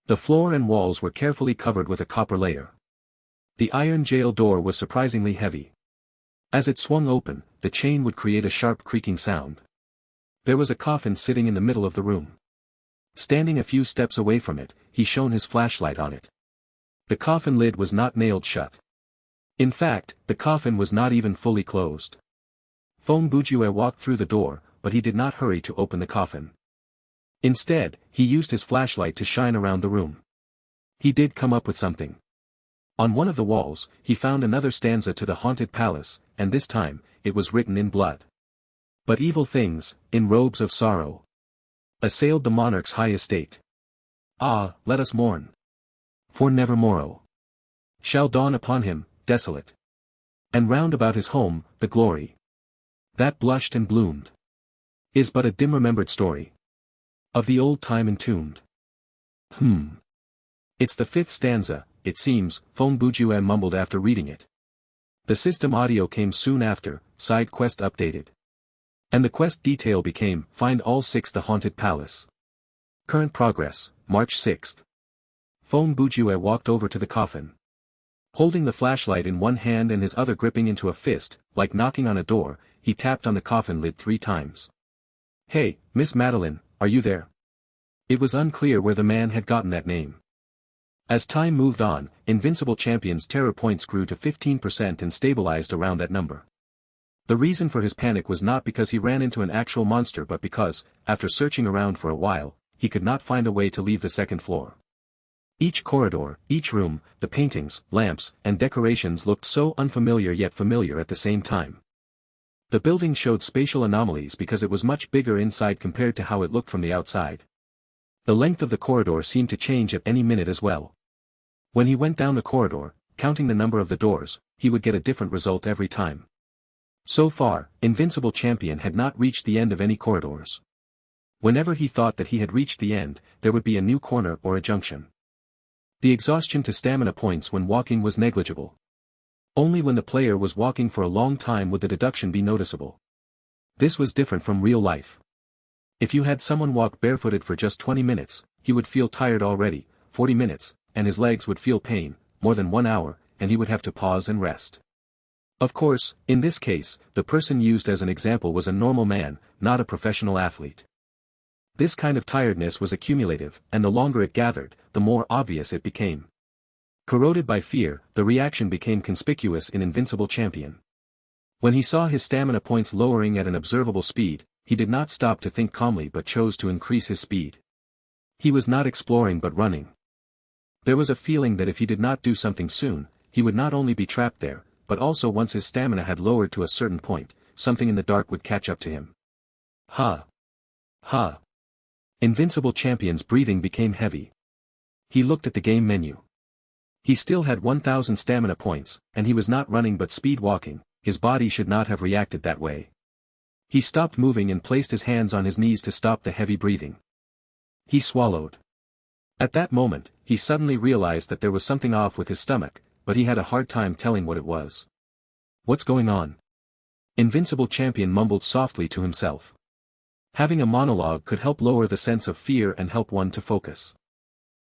A: The floor and walls were carefully covered with a copper layer. The iron jail door was surprisingly heavy. As it swung open, the chain would create a sharp creaking sound. There was a coffin sitting in the middle of the room. Standing a few steps away from it, he shone his flashlight on it. The coffin lid was not nailed shut. In fact, the coffin was not even fully closed. Feng Bujue walked through the door, but he did not hurry to open the coffin. Instead, he used his flashlight to shine around the room. He did come up with something. On one of the walls, he found another stanza to the haunted palace, and this time, it was written in blood. But evil things, in robes of sorrow, assailed the monarch's high estate. Ah, let us mourn. For never morrow shall dawn upon him, desolate. And round about his home, the glory that blushed and bloomed is but a dim remembered story of the old time entombed. It's the 5th stanza, it seems, Feng Bujue mumbled after reading it. The system audio came soon after, side quest updated. And the quest detail became, find all 6 the haunted palace. Current progress, March 6th. Feng Bujue walked over to the coffin. Holding the flashlight in one hand and his other gripping into a fist, like knocking on a door, he tapped on the coffin lid 3 times. Hey, Miss Madeline, are you there? It was unclear where the man had gotten that name. As time moved on, Invincible Champion's terror points grew to 15% and stabilized around that number. The reason for his panic was not because he ran into an actual monster but because, after searching around for a while, he could not find a way to leave the second floor. Each corridor, each room, the paintings, lamps, and decorations looked so unfamiliar yet familiar at the same time. The building showed spatial anomalies because it was much bigger inside compared to how it looked from the outside. The length of the corridor seemed to change at any minute as well. When he went down the corridor, counting the number of the doors, he would get a different result every time. So far, Invincible Champion had not reached the end of any corridors. Whenever he thought that he had reached the end, there would be a new corner or a junction. The exhaustion to stamina points when walking was negligible. Only when the player was walking for a long time would the deduction be noticeable. This was different from real life. If you had someone walk barefooted for just 20 minutes, he would feel tired already, 40 minutes, and his legs would feel pain, more than 1 hour, and he would have to pause and rest. Of course, in this case, the person used as an example was a normal man, not a professional athlete. This kind of tiredness was accumulative, and the longer it gathered, the more obvious it became. Corroded by fear, the reaction became conspicuous in Invincible Champion. When he saw his stamina points lowering at an observable speed, he did not stop to think calmly but chose to increase his speed. He was not exploring but running. There was a feeling that if he did not do something soon, he would not only be trapped there, but also once his stamina had lowered to a certain point, something in the dark would catch up to him. Ha! Ha! Invincible Champion's breathing became heavy. He looked at the game menu. He still had 1,000 stamina points, and he was not running but speed walking. His body should not have reacted that way. He stopped moving and placed his hands on his knees to stop the heavy breathing. He swallowed. At that moment, he suddenly realized that there was something off with his stomach, but he had a hard time telling what it was. What's going on? Invincible Champion mumbled softly to himself. Having a monologue could help lower the sense of fear and help one to focus.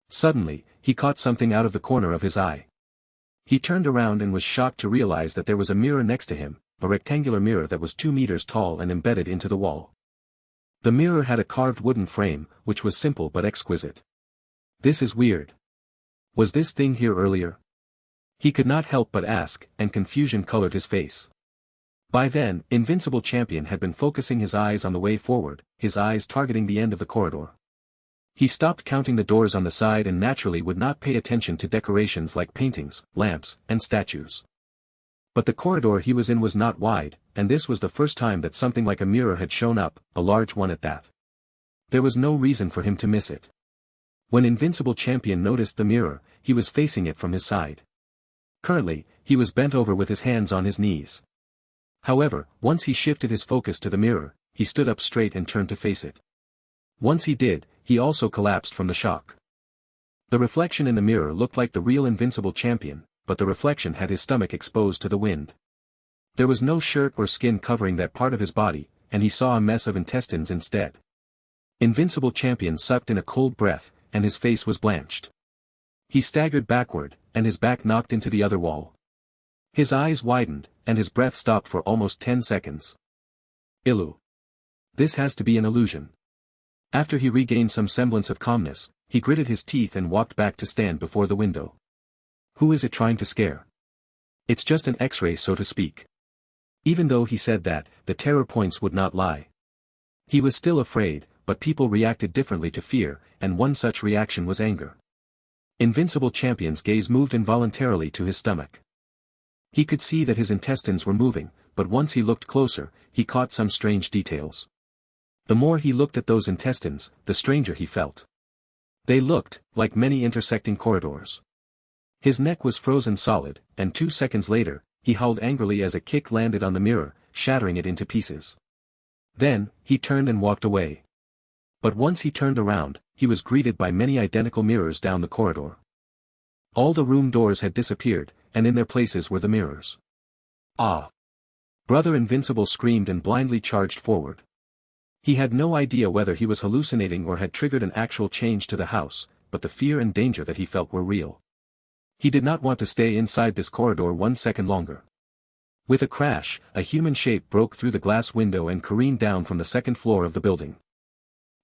A: Suddenly, he caught something out of the corner of his eye. He turned around and was shocked to realize that there was a mirror next to him, a rectangular mirror that was 2 meters tall and embedded into the wall. The mirror had a carved wooden frame, which was simple but exquisite. This is weird. Was this thing here earlier? He could not help but ask, and confusion colored his face. By then, Invincible Champion had been focusing his eyes on the way forward, his eyes targeting the end of the corridor. He stopped counting the doors on the side and naturally would not pay attention to decorations like paintings, lamps, and statues. But the corridor he was in was not wide, and this was the first time that something like a mirror had shown up, a large one at that. There was no reason for him to miss it. When Invincible Champion noticed the mirror, he was facing it from his side. Currently, he was bent over with his hands on his knees. However, once he shifted his focus to the mirror, he stood up straight and turned to face it. Once he did, he also collapsed from the shock. The reflection in the mirror looked like the real Invincible Champion, but the reflection had his stomach exposed to the wind. There was no shirt or skin covering that part of his body, and he saw a mess of intestines instead. Invincible Champion sucked in a cold breath, and his face was blanched. He staggered backward, and his back knocked into the other wall. His eyes widened, and his breath stopped for almost 10 seconds. Illu. This has to be an illusion. After he regained some semblance of calmness, he gritted his teeth and walked back to stand before the window. Who is it trying to scare? It's just an X-ray so to speak. Even though he said that, the terror points would not lie. He was still afraid, but people reacted differently to fear, and one such reaction was anger. Invincible Champion's gaze moved involuntarily to his stomach. He could see that his intestines were moving, but once he looked closer, he caught some strange details. The more he looked at those intestines, the stranger he felt. They looked like many intersecting corridors. His neck was frozen solid, and 2 seconds later, he howled angrily as a kick landed on the mirror, shattering it into pieces. Then, he turned and walked away. But once he turned around, he was greeted by many identical mirrors down the corridor. All the room doors had disappeared, and in their places were the mirrors. Ah! Brother Invincible screamed and blindly charged forward. He had no idea whether he was hallucinating or had triggered an actual change to the house, but the fear and danger that he felt were real. He did not want to stay inside this corridor 1 second longer. With a crash, a human shape broke through the glass window and careened down from the second floor of the building.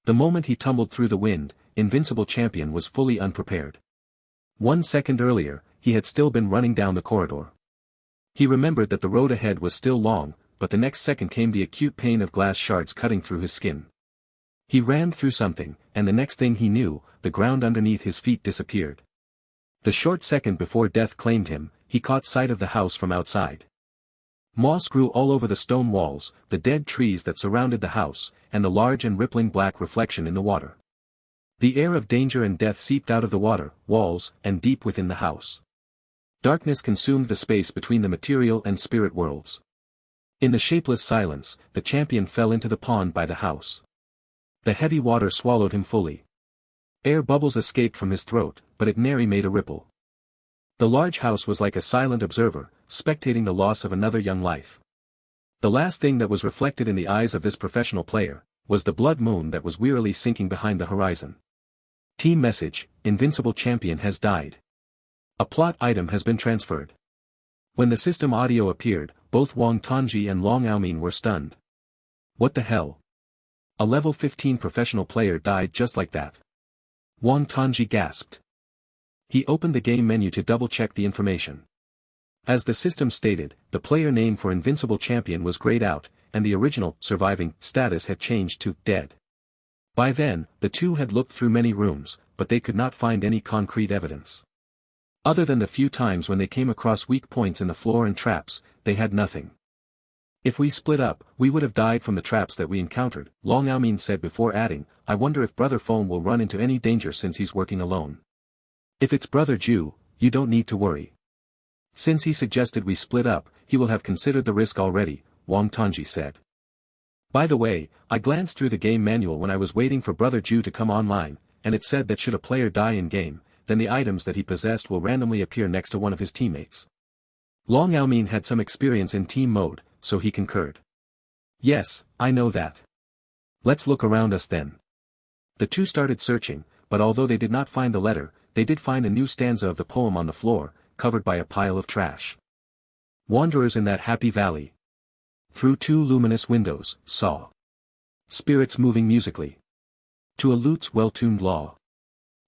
A: The moment he tumbled through the wind, Invincible Champion was fully unprepared. 1 second earlier, he had still been running down the corridor. He remembered that the road ahead was still long, but the next second came the acute pain of glass shards cutting through his skin. He ran through something, and the next thing he knew, the ground underneath his feet disappeared. The short second before death claimed him, he caught sight of the house from outside. Moss grew all over the stone walls, the dead trees that surrounded the house, and the large and rippling black reflection in the water. The air of danger and death seeped out of the water, walls, and deep within the house. Darkness consumed the space between the material and spirit worlds. In the shapeless silence, the champion fell into the pond by the house. The heavy water swallowed him fully. Air bubbles escaped from his throat, but it nary made a ripple. The large house was like a silent observer, spectating the loss of another young life. The last thing that was reflected in the eyes of this professional player, was the blood moon that was wearily sinking behind the horizon. Team message, Invincible Champion has died. A plot item has been transferred. When the system audio appeared, both Wang Tongji and Long Aomin were stunned. What the hell? A level 15 professional player died just like that. Wang Tongji gasped. He opened the game menu to double-check the information. As the system stated, the player name for Invincible Champion was grayed out, and the original, surviving, status had changed to, dead. By then, the two had looked through many rooms, but they could not find any concrete evidence. Other than the few times when they came across weak points in the floor and traps, they had nothing. If we split up, we would have died from the traps that we encountered, Long Aomin said before adding, I wonder if Brother Foam will run into any danger since he's working alone. If it's Brother Ju, you don't need to worry. Since he suggested we split up, he will have considered the risk already, Wang Tongji said. By the way, I glanced through the game manual when I was waiting for Brother Ju to come online, and it said that should a player die in-game, then the items that he possessed will randomly appear next to one of his teammates. Long Aomin had some experience in team mode, so he concurred. Yes, I know that. Let's look around us then. The two started searching, but although they did not find the letter, they did find a new stanza of the poem on the floor, covered by a pile of trash. Wanderers in that happy valley. Through two luminous windows, saw spirits moving musically to a lute's well-tuned law.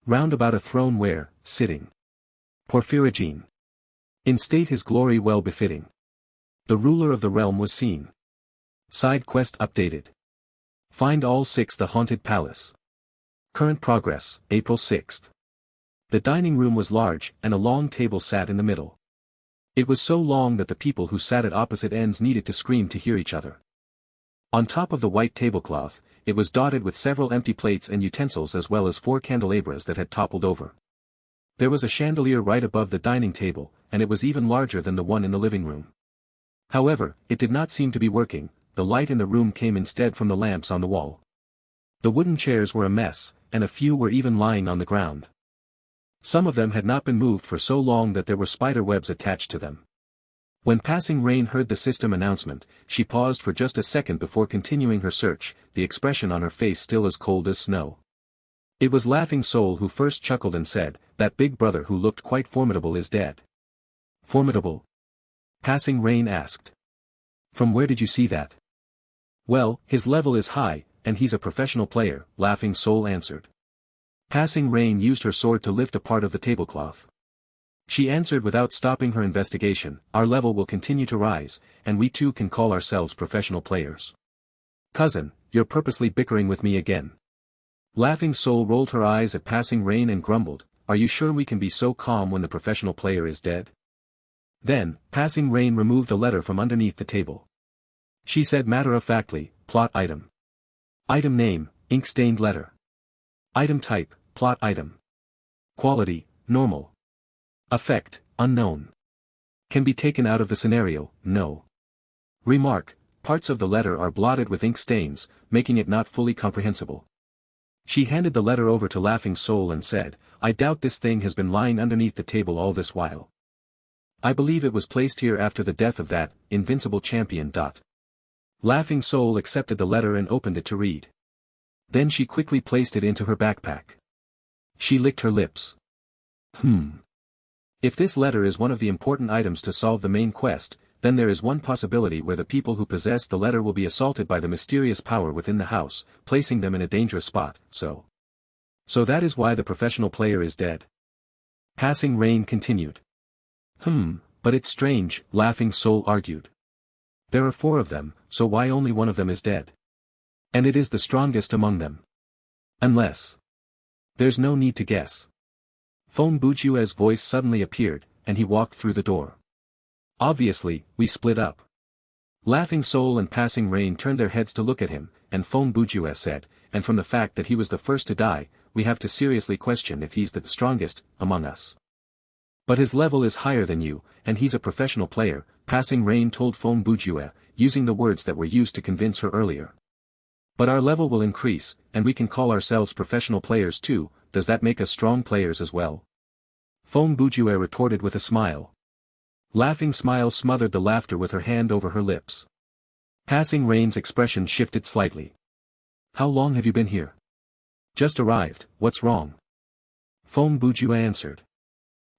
A: Round about a throne where, sitting, Porphyrogene, in state his glory well befitting, the ruler of the realm was seen. Side quest updated. Find all 6 the haunted palace. Current progress, April 6th. The dining room was large, and a long table sat in the middle. It was so long that the people who sat at opposite ends needed to scream to hear each other. On top of the white tablecloth, it was dotted with several empty plates and utensils as well as 4 candelabras that had toppled over. There was a chandelier right above the dining table, and it was even larger than the one in the living room. However, it did not seem to be working, the light in the room came instead from the lamps on the wall. The wooden chairs were a mess, and a few were even lying on the ground. Some of them had not been moved for so long that there were spider webs attached to them. When Passing Rain heard the system announcement, she paused for just a second before continuing her search, the expression on her face still as cold as snow. It was Laughing Soul who first chuckled and said, that big brother who looked quite formidable is dead. Formidable? Passing Rain asked. From where did you see that? Well, his level is high, and he's a professional player, Laughing Soul answered. Passing Rain used her sword to lift a part of the tablecloth. She answered without stopping her investigation, our level will continue to rise, and we too can call ourselves professional players. Cousin, you're purposely bickering with me again. Laughing Soul rolled her eyes at Passing Rain and grumbled, are you sure we can be so calm when the professional player is dead? Then, Passing Rain removed a letter from underneath the table. She said matter-of-factly, plot item. Item name, ink-stained letter. Item type, plot item. Quality, normal. Effect, unknown. Can be taken out of the scenario, no. Remark, parts of the letter are blotted with ink stains, making it not fully comprehensible. She handed the letter over to Laughing Soul and said, I doubt this thing has been lying underneath the table all this while. I believe it was placed here after the death of that invincible champion. Laughing Soul accepted the letter and opened it to read. Then she quickly placed it into her backpack. She licked her lips. If this letter is one of the important items to solve the main quest, then there is one possibility where the people who possess the letter will be assaulted by the mysterious power within the house, placing them in a dangerous spot. So that is why the professional player is dead. Passing Rain continued. But it's strange, Laughing Soul argued. There are 4 of them, so why only one of them is dead? And it is the strongest among them. Unless. There's no need to guess. Feng Bujue's voice suddenly appeared, and he walked through the door. Obviously, we split up. Laughing Soul and Passing Rain turned their heads to look at him, and Feng Bujue said, and from the fact that he was the first to die, we have to seriously question if he's the strongest among us. But his level is higher than you, and he's a professional player, Passing Rain told Feng Bujue, using the words that were used to convince her earlier. But our level will increase, and we can call ourselves professional players too. Does that make us strong players as well? Feng Bujue retorted with a smile. Laughing Smile smothered the laughter with her hand over her lips. Passing Rain's expression shifted slightly. How long have you been here? Just arrived, what's wrong? Feng Bujue answered.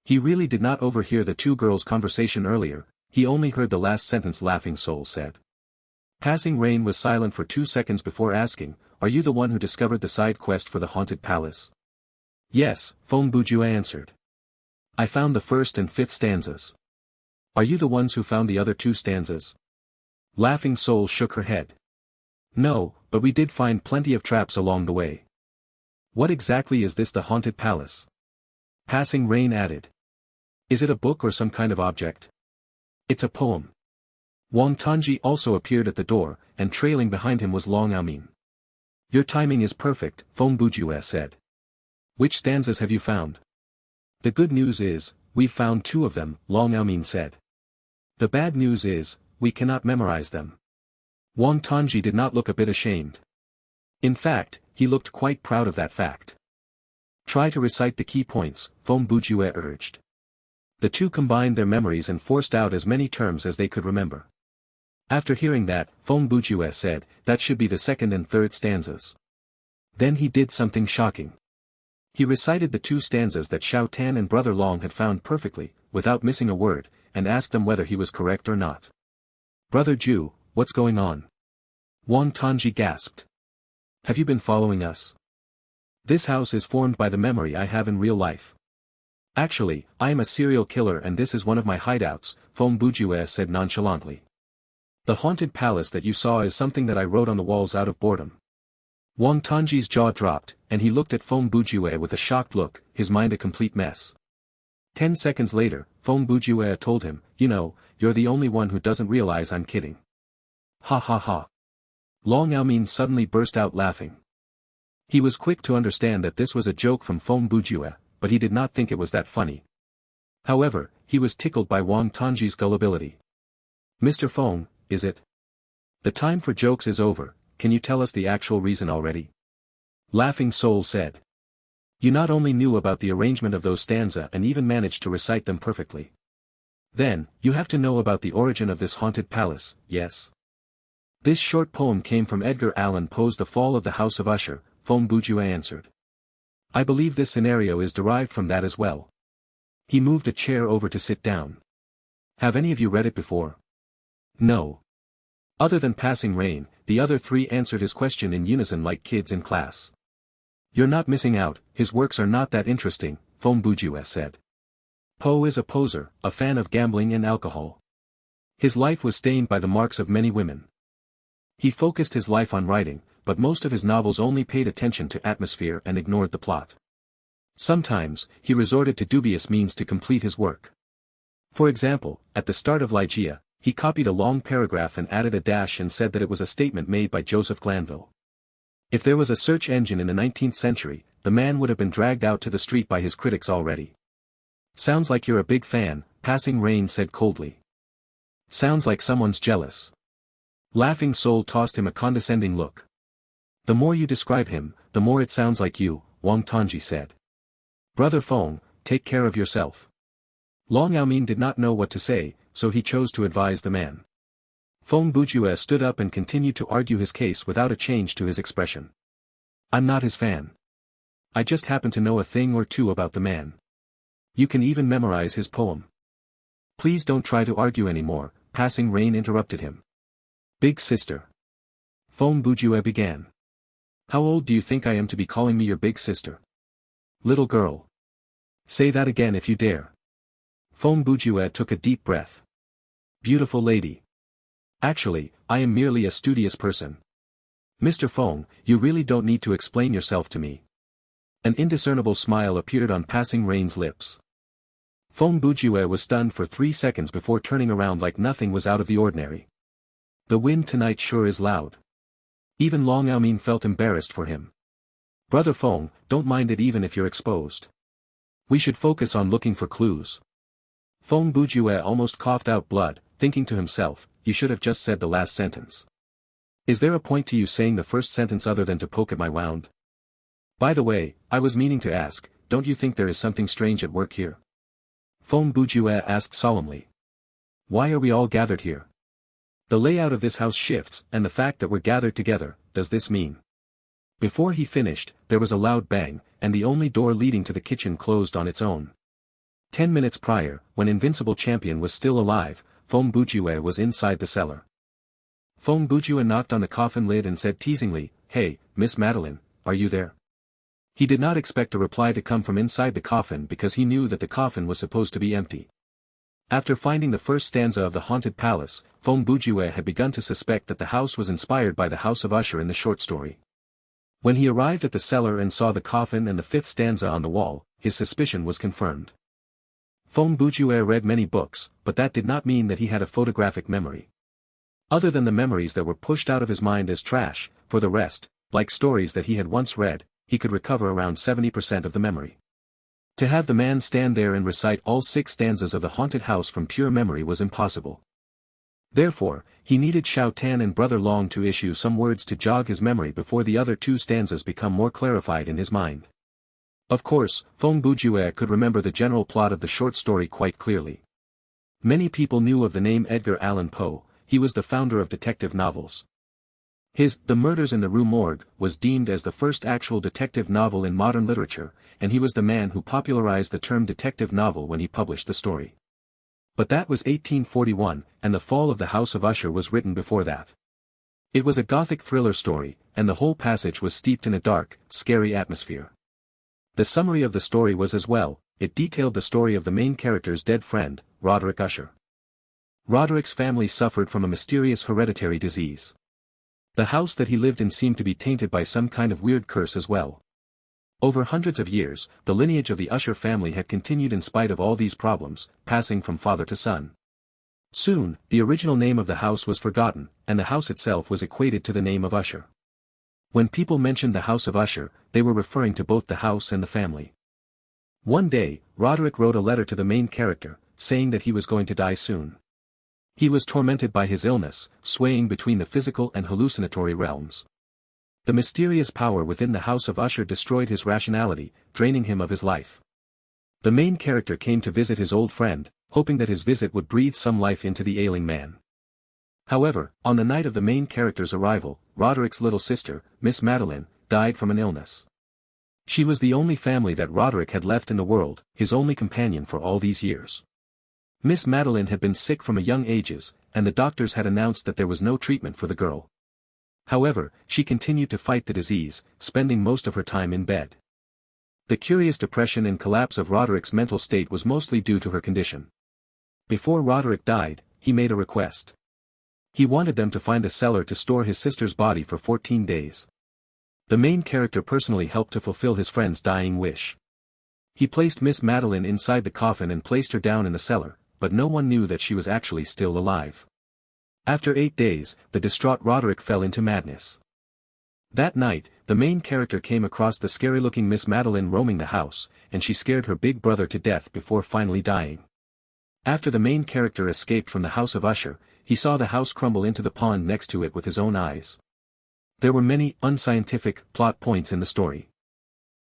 A: He really did not overhear the 2 girls' conversation earlier, he only heard the last sentence Laughing Soul said. Passing Rain was silent for 2 seconds before asking, are you the one who discovered the side quest for the haunted palace? Yes, Feng Bujue answered. I found the 1st and 5th stanzas. Are you the ones who found the other 2 stanzas? Laughing Soul shook her head. No, but we did find plenty of traps along the way. What exactly is this, the haunted palace? Passing Rain added. Is it a book or some kind of object? It's a poem. Wang Tanji also appeared at the door, and trailing behind him was Long Aomin. Your timing is perfect, Feng Bujue said. Which stanzas have you found? The good news is, we've found 2 of them, Long Aomin said. The bad news is, we cannot memorize them. Wang Tanji did not look a bit ashamed. In fact, he looked quite proud of that fact. Try to recite the key points, Feng Bujue urged. The 2 combined their memories and forced out as many terms as they could remember. After hearing that, Feng Bujue said, that should be the 2nd and 3rd stanzas. Then he did something shocking. He recited the 2 stanzas that Xiao Tan and Brother Long had found perfectly, without missing a word, and asked them whether he was correct or not. Brother Ju, what's going on? Wang Tanji gasped. Have you been following us? This house is formed by the memory I have in real life. Actually, I am a serial killer and this is one of my hideouts, Feng Bujue said nonchalantly. The haunted palace that you saw is something that I wrote on the walls out of boredom. Wang Tanji's jaw dropped, and he looked at Feng Bujue with a shocked look, his mind a complete mess. 10 seconds later, Feng Bujue told him, you know, you're the only one who doesn't realize I'm kidding. Ha ha ha. Long Aomin suddenly burst out laughing. He was quick to understand that this was a joke from Feng Bujue, but he did not think it was that funny. However, he was tickled by Wang Tanji's gullibility. Mr. Feng, is it? The time for jokes is over, can you tell us the actual reason already? Laughing Soul said. You not only knew about the arrangement of those stanzas and even managed to recite them perfectly. Then, you have to know about the origin of this haunted palace, yes? This short poem came from Edgar Allan Poe's The Fall of the House of Usher, Feng Bujue answered. I believe this scenario is derived from that as well. He moved a chair over to sit down. Have any of you read it before? No. Other than Passing Rain, the other 3 answered his question in unison like kids in class. You're not missing out, his works are not that interesting, Feng Bujue said. Poe is a poser, a fan of gambling and alcohol. His life was stained by the marks of many women. He focused his life on writing, but most of his novels only paid attention to atmosphere and ignored the plot. Sometimes, he resorted to dubious means to complete his work. For example, at the start of Ligeia, he copied a long paragraph and added a dash and said that it was a statement made by Joseph Glanville. If there was a search engine in the 19th century, the man would have been dragged out to the street by his critics already. Sounds like you're a big fan, Passing Rain said coldly. Sounds like someone's jealous. Laughing Soul tossed him a condescending look. The more you describe him, the more it sounds like you, Wang Tanji said. Brother Feng, take care of yourself. Long Yaomin did not know what to say, so he chose to advise the man. Feng Bujue stood up and continued to argue his case without a change to his expression. I'm not his fan. I just happen to know a thing or two about the man. You can even memorize his poem. Please don't try to argue anymore, Passing Rain interrupted him. Big sister. Feng Bujue began. How old do you think I am to be calling me your big sister? Little girl. Say that again if you dare. Feng Bujue took a deep breath. Beautiful lady. Actually, I am merely a studious person. Mr. Feng, you really don't need to explain yourself to me. An indiscernible smile appeared on Passing Rain's lips. Feng Bujue was stunned for 3 seconds before turning around like nothing was out of the ordinary. The wind tonight sure is loud. Even Long Yaomin felt embarrassed for him. Brother Feng, don't mind it even if you're exposed. We should focus on looking for clues. Feng Bujue almost coughed out blood, thinking to himself, you should have just said the last sentence. Is there a point to you saying the first sentence other than to poke at my wound? By the way, I was meaning to ask, don't you think there is something strange at work here? Feng Bujue asked solemnly. Why are we all gathered here? The layout of this house shifts, and the fact that we're gathered together, does this mean? Before he finished, there was a loud bang, and the only door leading to the kitchen closed on its own. 10 minutes prior, when Invincible Champion was still alive, Feng Bujue was inside the cellar. Feng Bujue knocked on the coffin lid and said teasingly, Hey, Miss Madeline, are you there? He did not expect a reply to come from inside the coffin because he knew that the coffin was supposed to be empty. After finding the first stanza of The Haunted Palace, Feng Bujue had begun to suspect that the house was inspired by the House of Usher in the short story. When he arrived at the cellar and saw the coffin and the 5th stanza on the wall, his suspicion was confirmed. Feng Bujue read many books, but that did not mean that he had a photographic memory. Other than the memories that were pushed out of his mind as trash, for the rest, like stories that he had once read, he could recover around 70% of the memory. To have the man stand there and recite all 6 stanzas of the haunted house from pure memory was impossible. Therefore, he needed Xiao Tan and Brother Long to issue some words to jog his memory before the other 2 stanzas become more clarified in his mind. Of course, Feng Bujue could remember the general plot of the short story quite clearly. Many people knew of the name Edgar Allan Poe. He was the founder of detective novels. His The Murders in the Rue Morgue was deemed as the first actual detective novel in modern literature, and he was the man who popularized the term detective novel when he published the story. But that was 1841, and The Fall of the House of Usher was written before that. It was a gothic thriller story, and the whole passage was steeped in a dark, scary atmosphere. The summary of the story was as well, it detailed the story of the main character's dead friend, Roderick Usher. Roderick's family suffered from a mysterious hereditary disease. The house that he lived in seemed to be tainted by some kind of weird curse as well. Over hundreds of years, the lineage of the Usher family had continued in spite of all these problems, passing from father to son. Soon, the original name of the house was forgotten, and the house itself was equated to the name of Usher. When people mentioned the House of Usher, they were referring to both the house and the family. One day, Roderick wrote a letter to the main character, saying that he was going to die soon. He was tormented by his illness, swaying between the physical and hallucinatory realms. The mysterious power within the House of Usher destroyed his rationality, draining him of his life. The main character came to visit his old friend, hoping that his visit would breathe some life into the ailing man. However, on the night of the main character's arrival, Roderick's little sister, Miss Madeline, died from an illness. She was the only family that Roderick had left in the world, his only companion for all these years. Miss Madeline had been sick from a young ages, and the doctors had announced that there was no treatment for the girl. However, she continued to fight the disease, spending most of her time in bed. The curious depression and collapse of Roderick's mental state was mostly due to her condition. Before Roderick died, he made a request. He wanted them to find a cellar to store his sister's body for 14 days. The main character personally helped to fulfill his friend's dying wish. He placed Miss Madeline inside the coffin and placed her down in the cellar, but no one knew that she was actually still alive. After 8 days, the distraught Roderick fell into madness. That night, the main character came across the scary-looking Miss Madeline roaming the house, and she scared her big brother to death before finally dying. After the main character escaped from the House of Usher, he saw the house crumble into the pond next to it with his own eyes. There were many unscientific plot points in the story.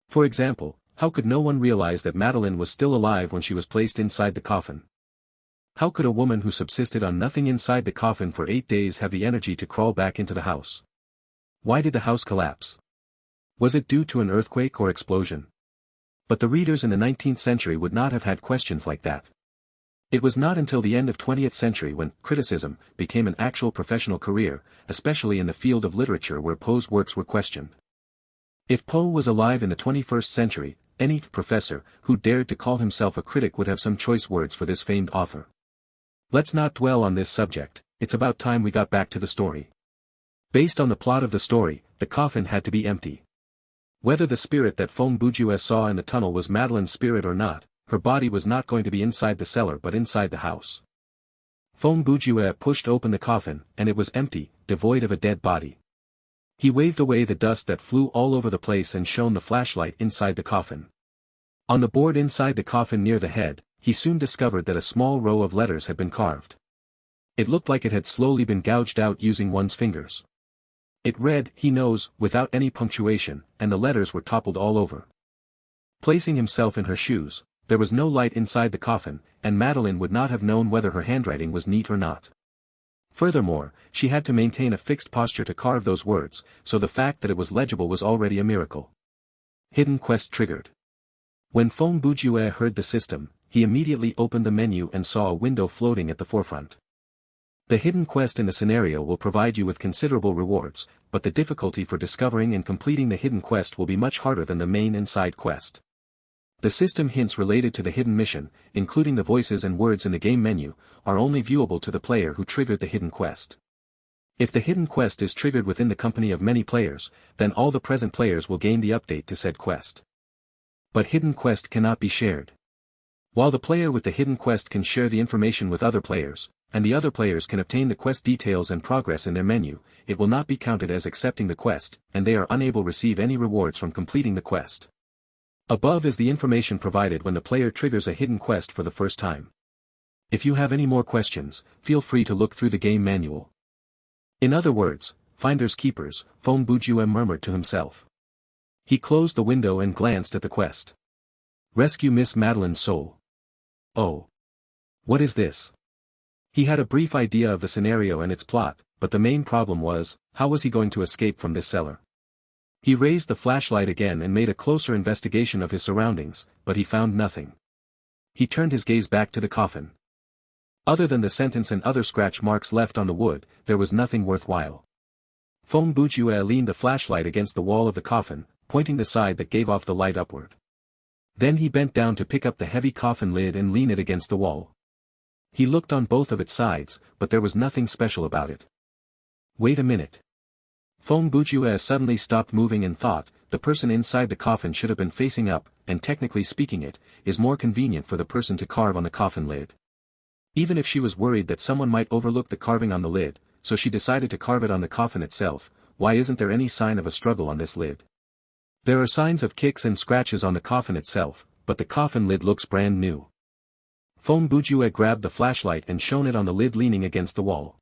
A: For example, How could no one realize that Madeleine was still alive when she was placed inside the coffin? How could a woman who subsisted on nothing inside the coffin for 8 days have the energy to crawl back into the house? Why did the house collapse? Was it due to an earthquake or explosion? But the readers in the 19th century would not have had questions like that. It was not until the end of 20th century when criticism became an actual professional career, especially in the field of literature where Poe's works were questioned. If Poe was alive in the 21st century, any professor who dared to call himself a critic would have some choice words for this famed author. Let's not dwell on this subject, it's about time we got back to the story. Based on the plot of the story, the coffin had to be empty. Whether the spirit that Fong Bujue saw in the tunnel was Madeleine's spirit or not, her body was not going to be inside the cellar but inside the house. Fong Bujue pushed open the coffin, and it was empty, devoid of a dead body. He waved away the dust that flew all over the place and shone the flashlight inside the coffin. On the board inside the coffin near the head, he soon discovered that a small row of letters had been carved. It looked like it had slowly been gouged out using one's fingers. It read, "He knows," without any punctuation, and the letters were toppled all over. Placing himself in her shoes, there was no light inside the coffin, and Madeleine would not have known whether her handwriting was neat or not. Furthermore, she had to maintain a fixed posture to carve those words, so the fact that it was legible was already a miracle. Hidden quest triggered. When Fong Bujue heard the system, he immediately opened the menu and saw a window floating at the forefront. The hidden quest in the scenario will provide you with considerable rewards, but the difficulty for discovering and completing the hidden quest will be much harder than the main and side quest. The system hints related to the hidden mission, including the voices and words in the game menu, are only viewable to the player who triggered the hidden quest. If the hidden quest is triggered within the company of many players, then all the present players will gain the update to said quest. But hidden quest cannot be shared. While the player with the hidden quest can share the information with other players, and the other players can obtain the quest details and progress in their menu, it will not be counted as accepting the quest, and they are unable to receive any rewards from completing the quest. Above is the information provided when the player triggers a hidden quest for the first time. If you have any more questions, feel free to look through the game manual. In other words, finders keepers, Fong Bujue murmured to himself. He closed the window and glanced at the quest. Rescue Miss Madeleine's soul. Oh. What is this? He had a brief idea of the scenario and its plot, but the main problem was, how was he going to escape from this cellar? He raised the flashlight again and made a closer investigation of his surroundings, but he found nothing. He turned his gaze back to the coffin. Other than the sentence and other scratch marks left on the wood, there was nothing worthwhile. Fong Bujue leaned the flashlight against the wall of the coffin, pointing the side that gave off the light upward. Then he bent down to pick up the heavy coffin lid and lean it against the wall. He looked on both of its sides, but there was nothing special about it. Wait a minute. Fong Bujue suddenly stopped moving and thought, the person inside the coffin should have been facing up, and technically speaking it is more convenient for the person to carve on the coffin lid. Even if she was worried that someone might overlook the carving on the lid, so she decided to carve it on the coffin itself, why isn't there any sign of a struggle on this lid? There are signs of kicks and scratches on the coffin itself, but the coffin lid looks brand new. Fong Bujue grabbed the flashlight and shone it on the lid leaning against the wall.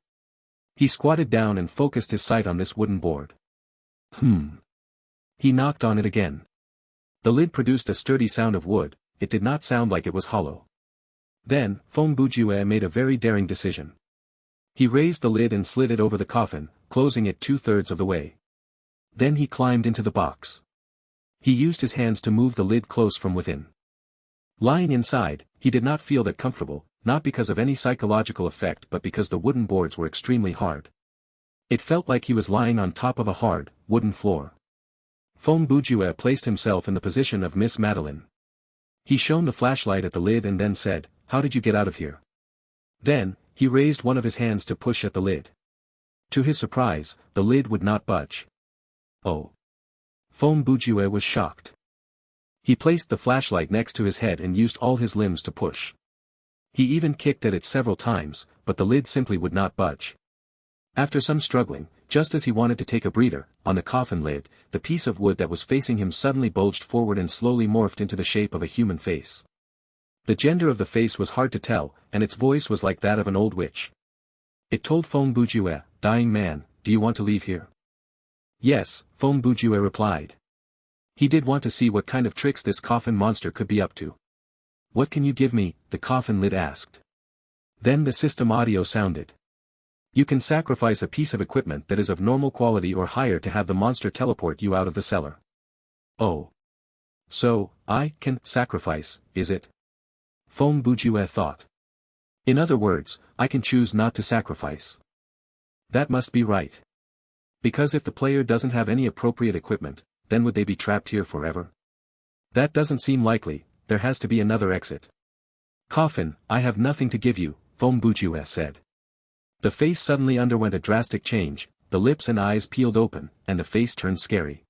A: He squatted down and focused his sight on this wooden board. He knocked on it again. The lid produced a sturdy sound of wood, it did not sound like it was hollow. Then, Fong Bujue made a very daring decision. He raised the lid and slid it over the coffin, closing it 2/3 of the way. Then he climbed into the box. He used his hands to move the lid close from within. Lying inside, he did not feel that comfortable, not because of any psychological effect but because the wooden boards were extremely hard. It felt like he was lying on top of a hard, wooden floor. Fong Bujue placed himself in the position of Miss Madeleine. He shone the flashlight at the lid and then said, "How did you get out of here?" Then, he raised one of his hands to push at the lid. To his surprise, the lid would not budge. Oh. Fong Bujue was shocked. He placed the flashlight next to his head and used all his limbs to push. He even kicked at it several times, but the lid simply would not budge. After some struggling, just as he wanted to take a breather, on the coffin lid, the piece of wood that was facing him suddenly bulged forward and slowly morphed into the shape of a human face. The gender of the face was hard to tell, and its voice was like that of an old witch. It told Fong Bujue, "Dying man, do you want to leave here?" "Yes," Fong Bujue replied. He did want to see what kind of tricks this coffin monster could be up to. "What can you give me?" the coffin lid asked. Then the system audio sounded. "You can sacrifice a piece of equipment that is of normal quality or higher to have the monster teleport you out of the cellar." "Oh. So, I can sacrifice, is it?" Feng Bujue thought. "In other words, I can choose not to sacrifice. That must be right. Because if the player doesn't have any appropriate equipment, then would they be trapped here forever? That doesn't seem likely, there has to be another exit." "Coffin, I have nothing to give you," Feng Bujue said. The face suddenly underwent a drastic change, the lips and eyes peeled open, and the face turned scary.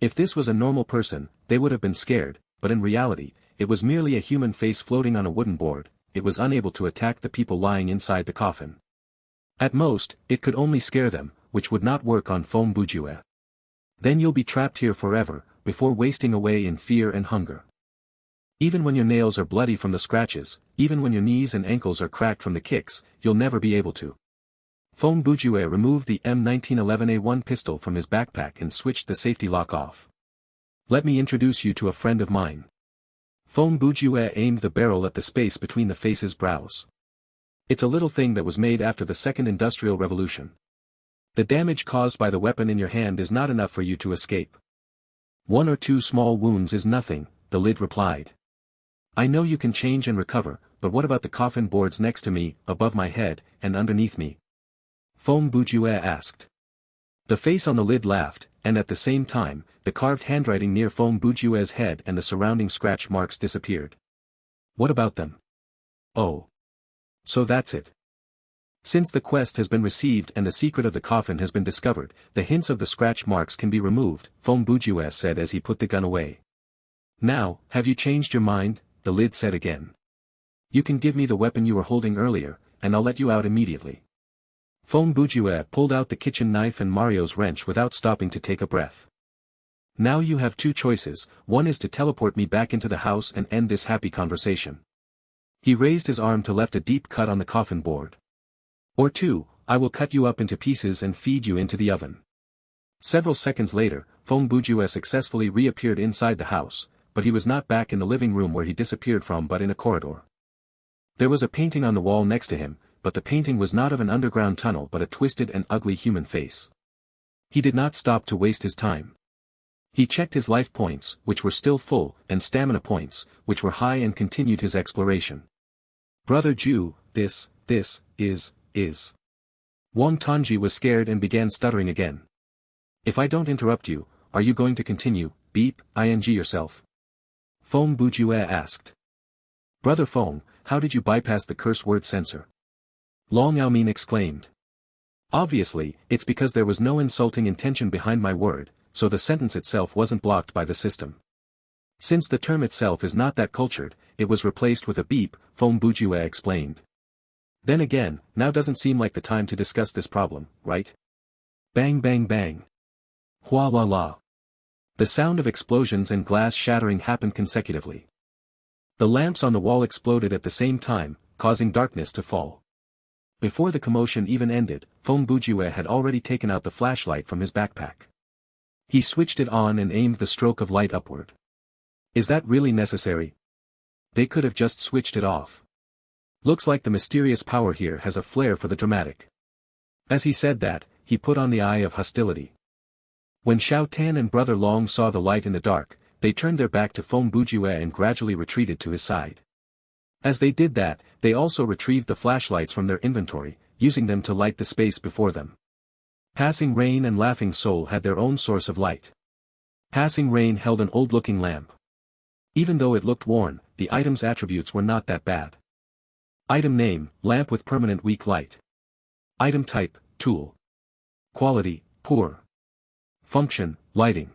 A: If this was a normal person, they would have been scared, but in reality, it was merely a human face floating on a wooden board. It was unable to attack the people lying inside the coffin. At most, it could only scare them, which would not work on Feng Bujue. "Then you'll be trapped here forever, before wasting away in fear and hunger. Even when your nails are bloody from the scratches, even when your knees and ankles are cracked from the kicks, you'll never be able to." Feng Bujue removed the M1911A1 pistol from his backpack and switched the safety lock off. "Let me introduce you to a friend of mine." Feng Bujue aimed the barrel at the space between the face's brows. "It's a little thing that was made after the Second Industrial Revolution. The damage caused by the weapon in your hand is not enough for you to escape. 1 or 2 small wounds is nothing," the lid replied. "I know you can change and recover, but what about the coffin boards next to me, above my head, and underneath me?" Feng Bujue asked. The face on the lid laughed, and at the same time, the carved handwriting near Feng Bujue's head and the surrounding scratch marks disappeared. "What about them?" "Oh. So that's it. Since the quest has been received and the secret of the coffin has been discovered, the hints of the scratch marks can be removed," Feng Bujue said as he put the gun away. "Now, have you changed your mind?" the lid said again. "You can give me the weapon you were holding earlier, and I'll let you out immediately." Feng Bujue pulled out the kitchen knife and Mario's wrench without stopping to take a breath. "Now you have 2 choices, one is to teleport me back into the house and end this happy conversation." He raised his arm to left a deep cut on the coffin board. "Or 2, I will cut you up into pieces and feed you into the oven." Several seconds later, Feng Bujue successfully reappeared inside the house, but he was not back in the living room where he disappeared from but in a corridor. There was a painting on the wall next to him, but the painting was not of an underground tunnel but a twisted and ugly human face. He did not stop to waste his time. He checked his life points, which were still full, and stamina points, which were high, and continued his exploration. "Brother Ju, this is... Wang Tanji was scared and began stuttering again. "If I don't interrupt you, are you going to continue, ing yourself?" Feng Bujue asked. "Brother Feng, how did you bypass the curse word censor?" Long Yaomin exclaimed. "Obviously, it's because there was no insulting intention behind my word, so the sentence itself wasn't blocked by the system. Since the term itself is not that cultured, it was replaced with a beep," Feng Bujue explained. "Then again, now doesn't seem like the time to discuss this problem, right?" Bang bang bang. Hua la la. The sound of explosions and glass shattering happened consecutively. The lamps on the wall exploded at the same time, causing darkness to fall. Before the commotion even ended, Feng Bujue had already taken out the flashlight from his backpack. He switched it on and aimed the stroke of light upward. "Is that really necessary? They could have just switched it off. Looks like the mysterious power here has a flair for the dramatic." As he said that, he put on the eye of hostility. When Xiao Tan and Brother Long saw the light in the dark, they turned their back to Feng Bujue and gradually retreated to his side. As they did that, they also retrieved the flashlights from their inventory, using them to light the space before them. Passing Rain and Laughing Soul had their own source of light. Passing Rain held an old-looking lamp. Even though it looked worn, the item's attributes were not that bad. Item name, lamp with permanent weak light. Item type, tool. Quality, poor. Function, lighting.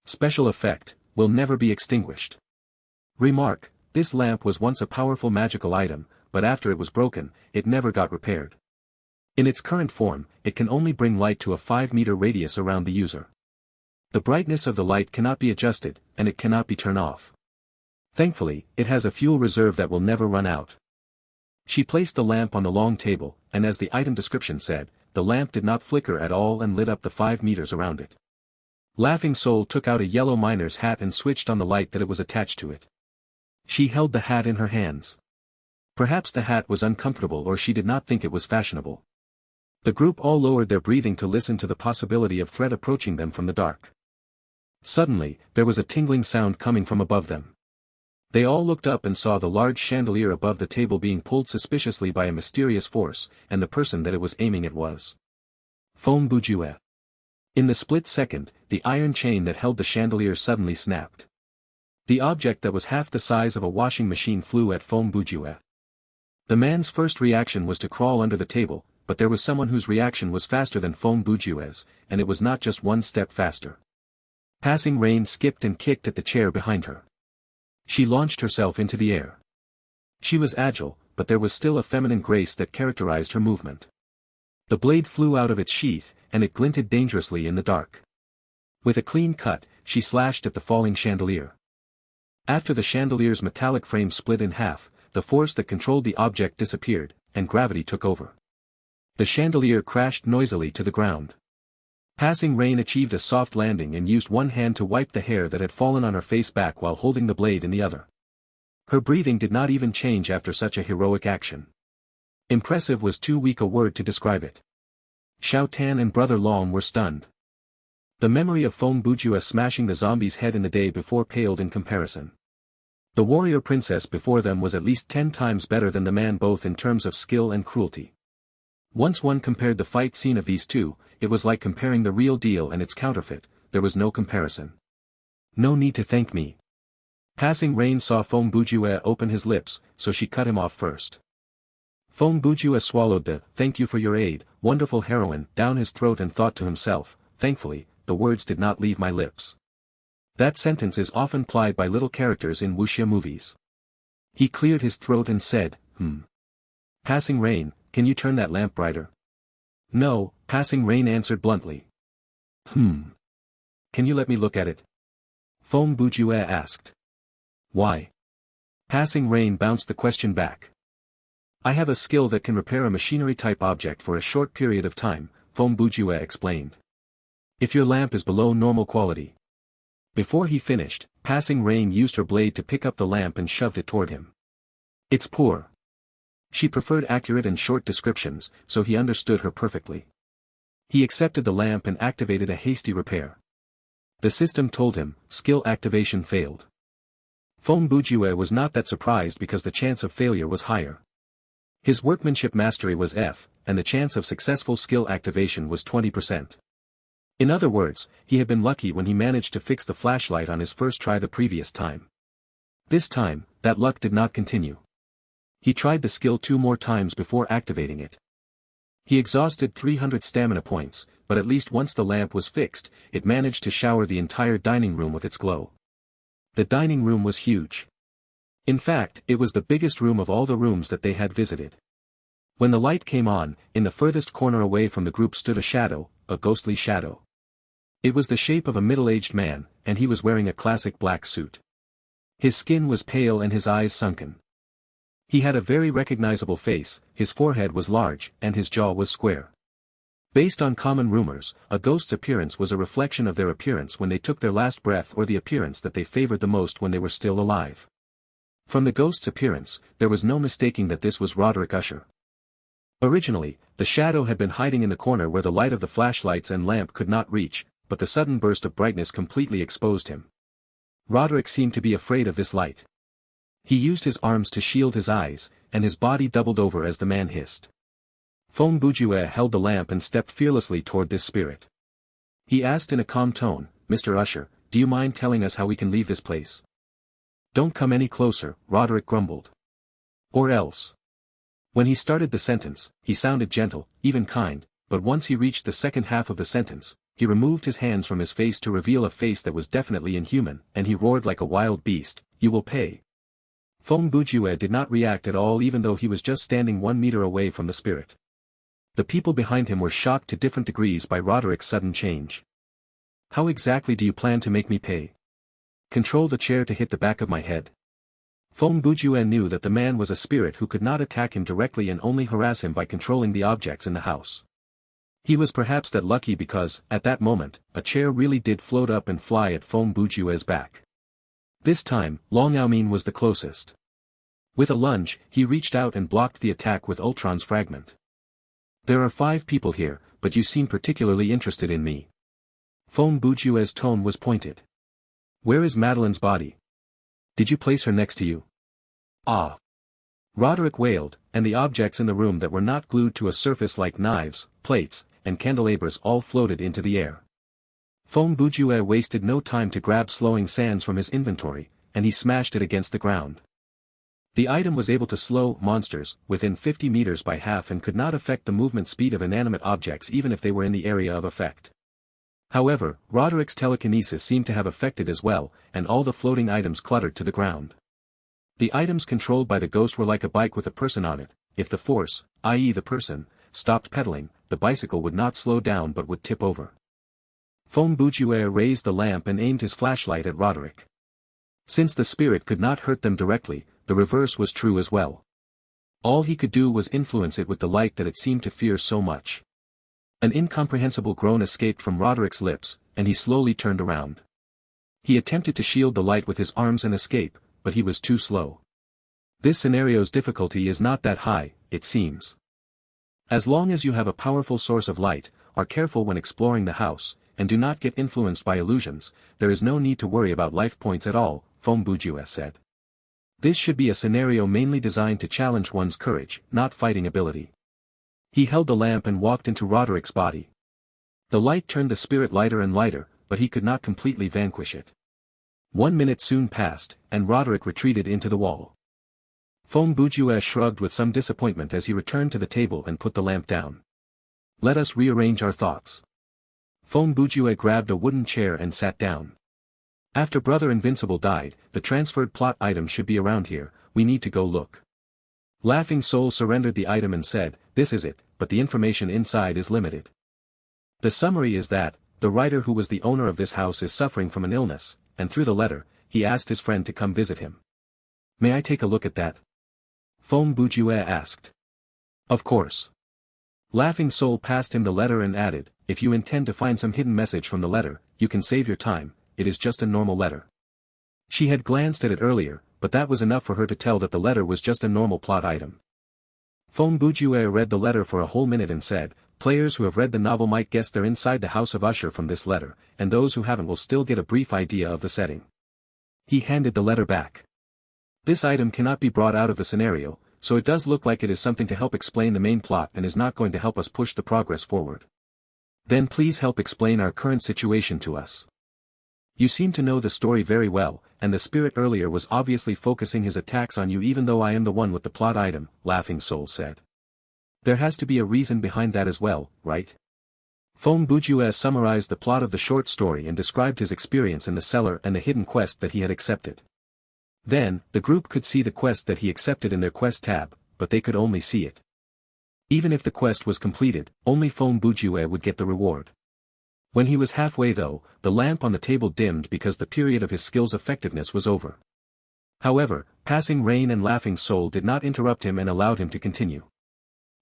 A: Special effect, will never be extinguished. Remark, this lamp was once a powerful magical item, but after it was broken, it never got repaired. In its current form, it can only bring light to a 5-meter radius around the user. The brightness of the light cannot be adjusted, and it cannot be turned off. Thankfully, it has a fuel reserve that will never run out. She placed the lamp on the long table, and as the item description said, the lamp did not flicker at all and lit up the 5 meters around it. Laughing Soul took out a yellow miner's hat and switched on the light that it was attached to it. She held the hat in her hands. Perhaps the hat was uncomfortable or she did not think it was fashionable. The group all lowered their breathing to listen to the possibility of threat approaching them from the dark. Suddenly, there was a tingling sound coming from above them. They all looked up and saw the large chandelier above the table being pulled suspiciously by a mysterious force, and the person that it was aiming at was Feng Bujue. In the split second, the iron chain that held the chandelier suddenly snapped. The object that was half the size of a washing machine flew at Feng Bujue. The man's first reaction was to crawl under the table, but there was someone whose reaction was faster than Feng Bujue's, and it was not just one step faster. Passing Rain skipped and kicked at the chair behind her. She launched herself into the air. She was agile, but there was still a feminine grace that characterized her movement. The blade flew out of its sheath, and it glinted dangerously in the dark. With a clean cut, she slashed at the falling chandelier. After the chandelier's metallic frame split in half, the force that controlled the object disappeared, and gravity took over. The chandelier crashed noisily to the ground. Passing Rain achieved a soft landing and used one hand to wipe the hair that had fallen on her face back while holding the blade in the other. Her breathing did not even change after such a heroic action. Impressive was too weak a word to describe it. Xiao Tan and Brother Long were stunned. The memory of Feng Bujue smashing the zombie's head in the day before paled in comparison. The warrior princess before them was at least 10 times better than the man both in terms of skill and cruelty. Once one compared the fight scene of these two, it was like comparing the real deal and its counterfeit, there was no comparison. No need to thank me. Passing Rain saw Feng Bujue open his lips, so she cut him off first. Feng Bujue swallowed the "thank you for your aid, wonderful heroine" down his throat and thought to himself, thankfully, the words did not leave my lips. That sentence is often plied by little characters in wuxia movies. He cleared his throat and said, Passing Rain, can you turn that lamp brighter? No, Passing Rain answered bluntly. Can you let me look at it? Feng Bujue asked. Why? Passing Rain bounced the question back. I have a skill that can repair a machinery-type object for a short period of time, Feng Bujue explained. If your lamp is below normal quality. Before he finished, Passing Rain used her blade to pick up the lamp and shoved it toward him. It's poor. She preferred accurate and short descriptions, so he understood her perfectly. He accepted the lamp and activated a hasty repair. The system told him, skill activation failed. Feng Bujue was not that surprised because the chance of failure was higher. His workmanship mastery was F, and the chance of successful skill activation was 20%. In other words, he had been lucky when he managed to fix the flashlight on his first try the previous time. This time, that luck did not continue. He tried the skill 2 more times before activating it. He exhausted 300 stamina points, but at least once the lamp was fixed, it managed to shower the entire dining room with its glow. The dining room was huge. In fact, it was the biggest room of all the rooms that they had visited. When the light came on, in the furthest corner away from the group stood a shadow, a ghostly shadow. It was the shape of a middle-aged man, and he was wearing a classic black suit. His skin was pale and his eyes sunken. He had a very recognizable face, his forehead was large, and his jaw was square. Based on common rumors, a ghost's appearance was a reflection of their appearance when they took their last breath or the appearance that they favored the most when they were still alive. From the ghost's appearance, there was no mistaking that this was Roderick Usher. Originally, the shadow had been hiding in the corner where the light of the flashlights and lamp could not reach, but the sudden burst of brightness completely exposed him. Roderick seemed to be afraid of this light. He used his arms to shield his eyes, and his body doubled over as the man hissed. Feng Bujue held the lamp and stepped fearlessly toward this spirit. He asked in a calm tone, Mr. Usher, do you mind telling us how we can leave this place? Don't come any closer, Roderick grumbled. Or else. When he started the sentence, he sounded gentle, even kind, but once he reached the second half of the sentence, he removed his hands from his face to reveal a face that was definitely inhuman, and he roared like a wild beast, you will pay. Feng Bujue did not react at all even though he was just standing 1 meter away from the spirit. The people behind him were shocked to different degrees by Roderick's sudden change. How exactly do you plan to make me pay? Control the chair to hit the back of my head. Feng Bujue knew that the man was a spirit who could not attack him directly and only harass him by controlling the objects in the house. He was perhaps that lucky because, at that moment, a chair really did float up and fly at Feng Bujue's back. This time, Long Yaomin was the closest. With a lunge, he reached out and blocked the attack with Ultron's fragment. There are 5 people here, but you seem particularly interested in me. Feng Bujue's tone was pointed. Where is Madeline's body? Did you place her next to you? Ah. Roderick wailed, and the objects in the room that were not glued to a surface like knives, plates, and candelabras all floated into the air. Feng Bujue wasted no time to grab slowing sands from his inventory, and he smashed it against the ground. The item was able to slow monsters within 50 meters by half and could not affect the movement speed of inanimate objects even if they were in the area of effect. However, Roderick's telekinesis seemed to have affected as well, and all the floating items cluttered to the ground. The items controlled by the ghost were like a bike with a person on it. If the force, i.e. the person, stopped pedaling, the bicycle would not slow down but would tip over. Feng Bujue raised the lamp and aimed his flashlight at Roderick. Since the spirit could not hurt them directly, the reverse was true as well. All he could do was influence it with the light that it seemed to fear so much. An incomprehensible groan escaped from Roderick's lips, and he slowly turned around. He attempted to shield the light with his arms and escape, but he was too slow. This scenario's difficulty is not that high, it seems. As long as you have a powerful source of light, are careful when exploring the house, and do not get influenced by illusions, there is no need to worry about life points at all, Feng Bujue said. This should be a scenario mainly designed to challenge one's courage, not fighting ability. He held the lamp and walked into Roderick's body. The light turned the spirit lighter and lighter, but he could not completely vanquish it. 1 minute soon passed, and Roderick retreated into the wall. Feng Bujue shrugged with some disappointment as he returned to the table and put the lamp down. Let us rearrange our thoughts. Feng Bujue grabbed a wooden chair and sat down. After Brother Invincible died, the transferred plot item should be around here, we need to go look. Laughing Soul surrendered the item and said, this is it, but the information inside is limited. The summary is that, the writer who was the owner of this house is suffering from an illness, and through the letter, he asked his friend to come visit him. May I take a look at that? Feng Bujue asked. Of course. Laughing Soul passed him the letter and added, if you intend to find some hidden message from the letter, you can save your time, it is just a normal letter. She had glanced at it earlier, but that was enough for her to tell that the letter was just a normal plot item. Feng Bujue read the letter for a whole minute and said, players who have read the novel might guess they're inside the House of Usher from this letter, and those who haven't will still get a brief idea of the setting. He handed the letter back. This item cannot be brought out of the scenario, so it does look like it is something to help explain the main plot and is not going to help us push the progress forward. Then please help explain our current situation to us. You seem to know the story very well, and the spirit earlier was obviously focusing his attacks on you even though I am the one with the plot item, Laughing Soul said. There has to be a reason behind that as well, right? Feng Bujue summarized the plot of the short story and described his experience in the cellar and the hidden quest that he had accepted. Then, the group could see the quest that he accepted in their quest tab, but they could only see it. Even if the quest was completed, only Feng Bujue would get the reward. When he was halfway though, the lamp on the table dimmed because the period of his skill's effectiveness was over. However, Passing Rain and Laughing Soul did not interrupt him and allowed him to continue.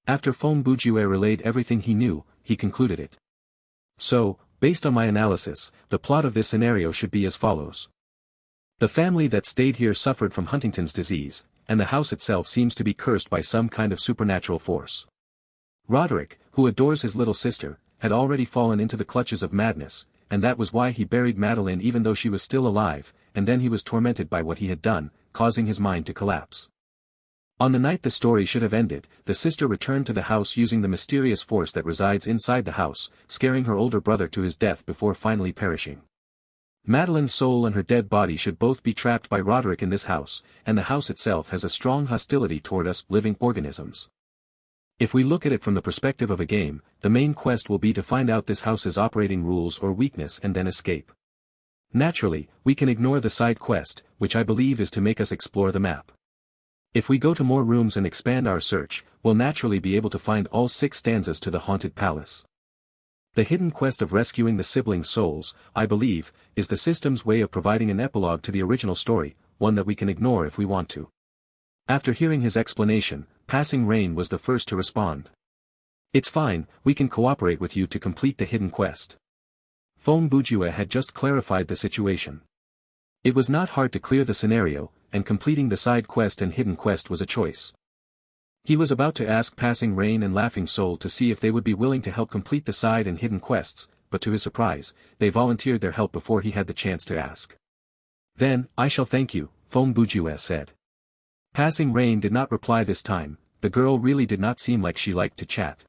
A: After Feng Bujue relayed everything he knew, he concluded it. So, based on my analysis, the plot of this scenario should be as follows. The family that stayed here suffered from Huntington's disease, and the house itself seems to be cursed by some kind of supernatural force. Roderick, who adores his little sister, had already fallen into the clutches of madness, and that was why he buried Madeline even though she was still alive, and then he was tormented by what he had done, causing his mind to collapse. On the night the story should have ended, the sister returned to the house using the mysterious force that resides inside the house, scaring her older brother to his death before finally perishing. Madeline's soul and her dead body should both be trapped by Roderick in this house, and the house itself has a strong hostility toward us living organisms. If we look at it from the perspective of a game, the main quest will be to find out this house's operating rules or weakness and then escape. Naturally, we can ignore the side quest, which I believe is to make us explore the map. If we go to more rooms and expand our search, we'll naturally be able to find all 6 stanzas to the Haunted Palace. The hidden quest of rescuing the sibling souls, I believe, is the system's way of providing an epilogue to the original story, one that we can ignore if we want to. After hearing his explanation, Passing Rain was the first to respond. It's fine, we can cooperate with you to complete the hidden quest. Feng Bujue had just clarified the situation. It was not hard to clear the scenario, and completing the side quest and hidden quest was a choice. He was about to ask Passing Rain and Laughing Soul to see if they would be willing to help complete the side and hidden quests, but to his surprise, they volunteered their help before he had the chance to ask. Then, I shall thank you, Feng Bujue said. Passing Rain did not reply this time, the girl really did not seem like she liked to chat.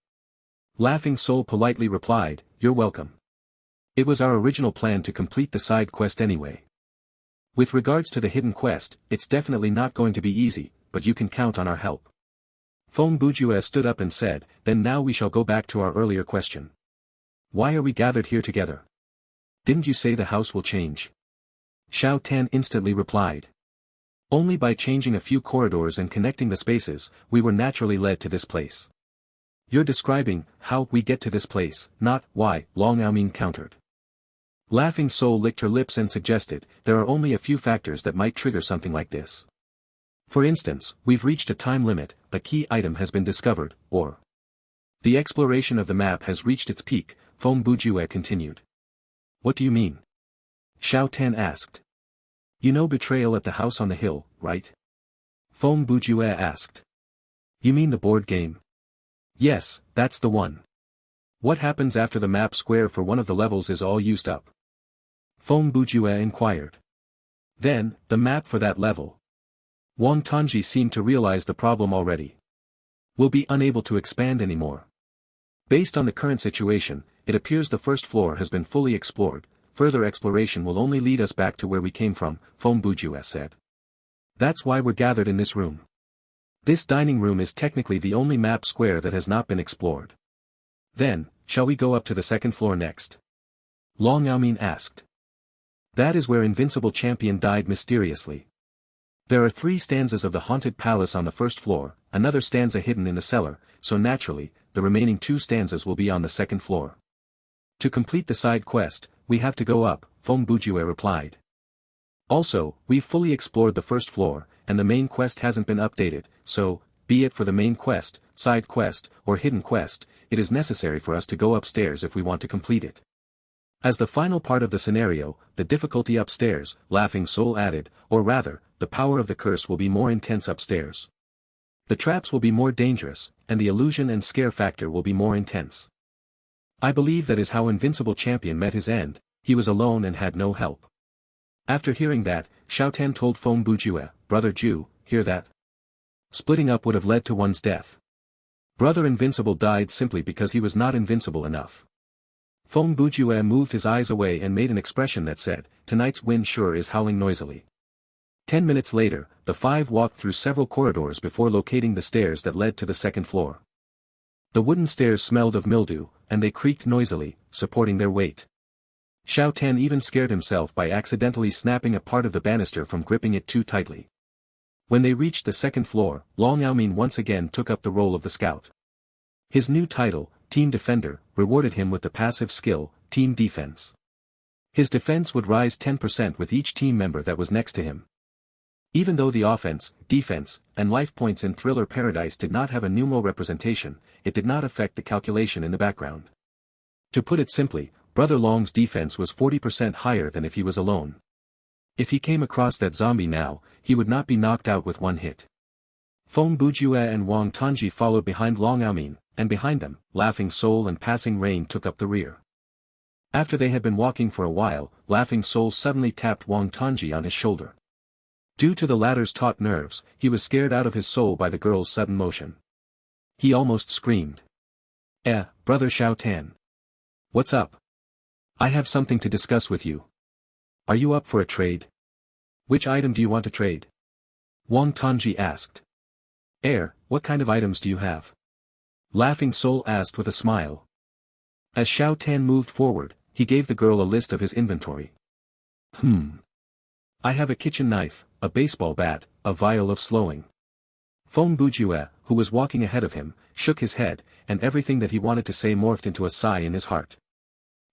A: Laughing Soul politely replied, you're welcome. It was our original plan to complete the side quest anyway. With regards to the hidden quest, it's definitely not going to be easy, but you can count on our help. Feng Bujue stood up and said, then now we shall go back to our earlier question. Why are we gathered here together? Didn't you say the house will change? Xiao Tan instantly replied. Only by changing a few corridors and connecting the spaces, we were naturally led to this place. You're describing how we get to this place, not why, Long Aomin countered. Laughing Soul licked her lips and suggested, there are only a few factors that might trigger something like this. For instance, we've reached a time limit, a key item has been discovered, or the exploration of the map has reached its peak, Feng Bujue continued. What do you mean? Xiao Tan asked. You know Betrayal at the House on the Hill, right? Feng Bujue asked. You mean the board game? Yes, that's the one. What happens after the map square for one of the levels is all used up? Feng Bujue inquired. Then, the map for that level. Wang Tongji seemed to realize the problem already. Will be unable to expand anymore. Based on the current situation, it appears the first floor has been fully explored, further exploration will only lead us back to where we came from, Feng Bujue said. That's why we're gathered in this room. This dining room is technically the only map square that has not been explored. Then, shall we go up to the second floor next? Long Aomin asked. That is where Invincible Champion died mysteriously. There are 3 stanzas of the Haunted Palace on the first floor, another stanza hidden in the cellar, so naturally, the remaining 2 stanzas will be on the second floor. To complete the side quest, we have to go up, Feng Bujue replied. Also, we've fully explored the first floor, and the main quest hasn't been updated, so, be it for the main quest, side quest, or hidden quest, it is necessary for us to go upstairs if we want to complete it. As the final part of the scenario, the difficulty upstairs, Laughing Soul added, or rather, the power of the curse will be more intense upstairs. The traps will be more dangerous, and the illusion and scare factor will be more intense. I believe that is how Invincible Champion met his end, he was alone and had no help. After hearing that, Xiao Tan told Feng Bujue, Brother Ju, hear that? Splitting up would have led to one's death. Brother Invincible died simply because he was not invincible enough. Feng Bujue moved his eyes away and made an expression that said, tonight's wind sure is howling noisily. 10 minutes later, the 5 walked through several corridors before locating the stairs that led to the second floor. The wooden stairs smelled of mildew, and they creaked noisily, supporting their weight. Xiao Tan even scared himself by accidentally snapping a part of the banister from gripping it too tightly. When they reached the second floor, Long Aomin once again took up the role of the scout. His new title, Team Defender, rewarded him with the passive skill, Team Defense. His defense would rise 10% with each team member that was next to him. Even though the offense, defense, and life points in Thriller Paradise did not have a numeral representation, it did not affect the calculation in the background. To put it simply, Brother Long's defense was 40% higher than if he was alone. If he came across that zombie now, he would not be knocked out with one hit. Feng Bujue and Wang Tongji followed behind Long Aomin, and behind them, Laughing Soul and Passing Rain took up the rear. After they had been walking for a while, Laughing Soul suddenly tapped Wang Tongji on his shoulder. Due to the latter's taut nerves, he was scared out of his soul by the girl's sudden motion. He almost screamed. Brother Xiao Tan. What's up? I have something to discuss with you. Are you up for a trade? Which item do you want to trade? Wang Tongji asked. What kind of items do you have? Laughing Soul asked with a smile. As Xiao Tan moved forward, he gave the girl a list of his inventory. I have a kitchen knife, a baseball bat, a vial of slowing. Feng Bujue, who was walking ahead of him, shook his head, and everything that he wanted to say morphed into a sigh in his heart.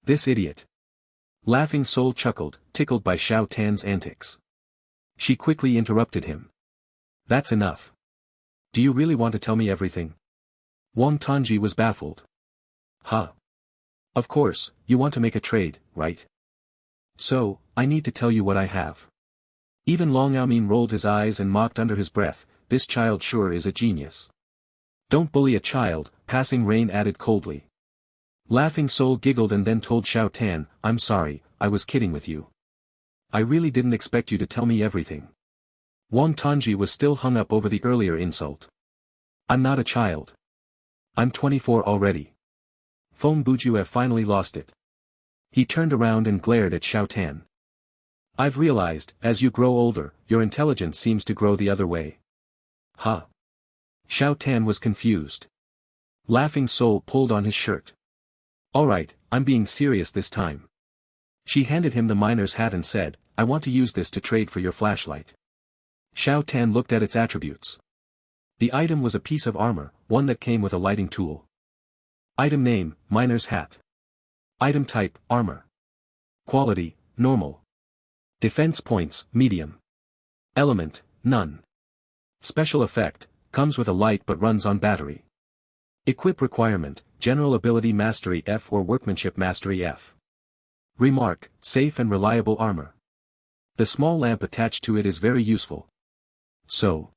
A: This idiot. Laughing Soul chuckled, tickled by Xiao Tan's antics. She quickly interrupted him. That's enough. Do you really want to tell me everything? Wang Tongji was baffled. Huh. Of course, you want to make a trade, right? So, I need to tell you what I have. Even Long Yaomin rolled his eyes and mocked under his breath, this child sure is a genius. Don't bully a child, Passing Rain added coldly. Laughing Soul giggled and then told Xiao Tan, I'm sorry, I was kidding with you. I really didn't expect you to tell me everything. Wang Tongji was still hung up over the earlier insult. I'm not a child. I'm 24 already. Feng Bujue finally lost it. He turned around and glared at Xiao Tan. I've realized, as you grow older, your intelligence seems to grow the other way. Huh? Xiao Tan was confused. Laughing Soul pulled on his shirt. Alright, I'm being serious this time. She handed him the miner's hat and said, I want to use this to trade for your flashlight. Xiao Tan looked at its attributes. The item was a piece of armor, one that came with a lighting tool. Item name, miner's hat. Item type, armor. Quality, normal. Defense points, medium. Element, none. Special effect, comes with a light but runs on battery. Equip requirement, general ability mastery F or workmanship mastery F. Remark, safe and reliable armor. The small lamp attached to it is very useful. So.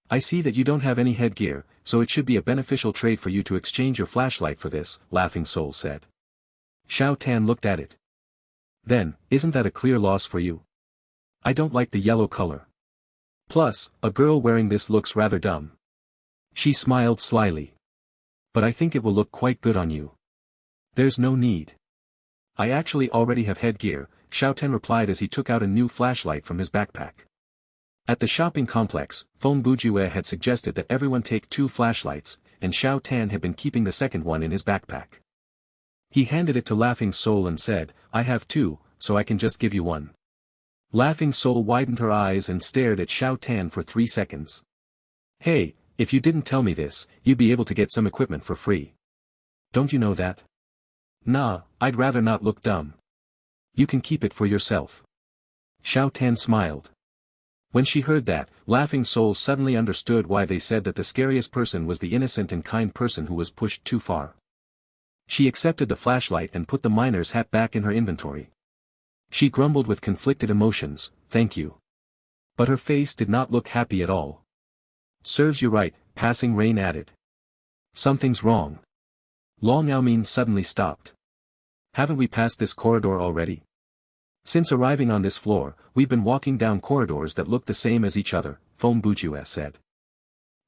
A: I see that you don't have any headgear, so it should be a beneficial trade for you to exchange your flashlight for this, Laughing Soul said. Xiao Tan looked at it. Then, isn't that a clear loss for you? I don't like the yellow color. Plus, a girl wearing this looks rather dumb. She smiled slyly. But I think it will look quite good on you. There's no need. I actually already have headgear, Xiao Tan replied as he took out a new flashlight from his backpack. At the shopping complex, Feng Bujue had suggested that everyone take 2 flashlights, and Xiao Tan had been keeping the second one in his backpack. He handed it to Laughing Soul and said, I have 2, so I can just give you one. Laughing Soul widened her eyes and stared at Xiao Tan for 3 seconds. Hey, if you didn't tell me this, you'd be able to get some equipment for free. Don't you know that? Nah, I'd rather not look dumb. You can keep it for yourself. Xiao Tan smiled. When she heard that, Laughing Soul suddenly understood why they said that the scariest person was the innocent and kind person who was pushed too far. She accepted the flashlight and put the miner's hat back in her inventory. She grumbled with conflicted emotions, thank you. But her face did not look happy at all. Serves you right, Passing Rain added. Something's wrong. Long Yaomin suddenly stopped. Haven't we passed this corridor already? Since arriving on this floor, we've been walking down corridors that look the same as each other, Feng Bujue said.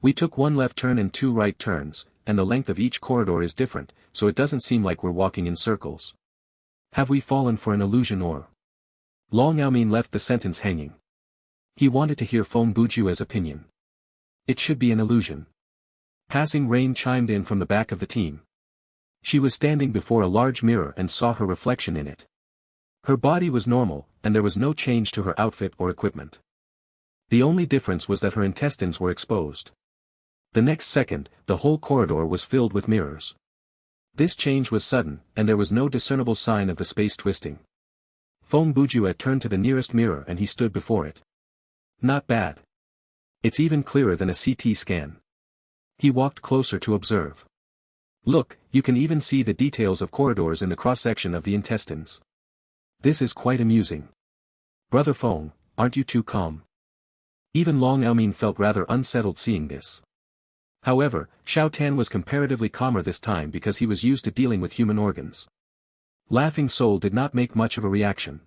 A: We took 1 left turn and 2 right turns, and the length of each corridor is different, so it doesn't seem like we're walking in circles. Have we fallen for an illusion or? Long Yaomin left the sentence hanging. He wanted to hear Feng Bujue's opinion. It should be an illusion. Passing Rain chimed in from the back of the team. She was standing before a large mirror and saw her reflection in it. Her body was normal, and there was no change to her outfit or equipment. The only difference was that her intestines were exposed. The next second, the whole corridor was filled with mirrors. This change was sudden, and there was no discernible sign of the space twisting. Feng Bujue turned to the nearest mirror and he stood before it. Not bad. It's even clearer than a CT scan. He walked closer to observe. Look, you can even see the details of corridors in the cross-section of the intestines. This is quite amusing. Brother Feng, aren't you too calm? Even Long Yaomin felt rather unsettled seeing this. However, Xiao Tan was comparatively calmer this time because he was used to dealing with human organs. Laughing Soul did not make much of a reaction.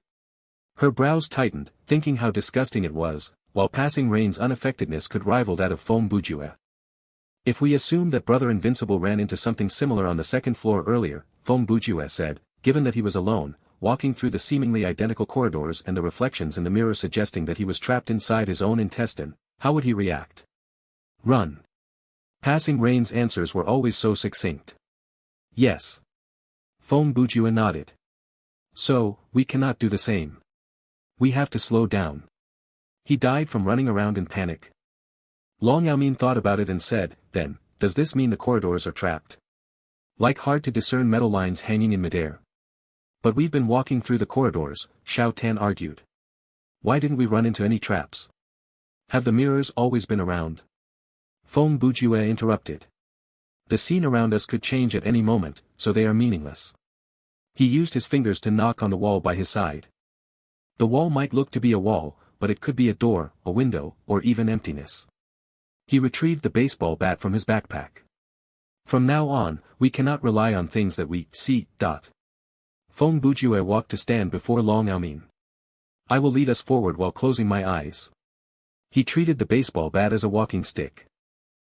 A: Her brows tightened, thinking how disgusting it was, while Passing Rain's unaffectedness could rival that of Feng Bujue. If we assume that Brother Invincible ran into something similar on the second floor earlier, Feng Bujue said, given that he was alone, walking through the seemingly identical corridors and the reflections in the mirror suggesting that he was trapped inside his own intestine, how would he react? Run. Passing Rain's answers were always so succinct. Yes. Feng Bujue nodded. So, we cannot do the same. We have to slow down. He died from running around in panic. Long Yaomin thought about it and said, then, does this mean the corridors are trapped? Like hard to discern metal lines hanging in midair. But we've been walking through the corridors, Xiao Tan argued. Why didn't we run into any traps? Have the mirrors always been around? Feng Bujue interrupted. The scene around us could change at any moment, so they are meaningless. He used his fingers to knock on the wall by his side. The wall might look to be a wall, but it could be a door, a window, or even emptiness. He retrieved the baseball bat from his backpack. From now on, we cannot rely on things that we see. Feng Bujue walked to stand before Long Aomin. I will lead us forward while closing my eyes. He treated the baseball bat as a walking stick.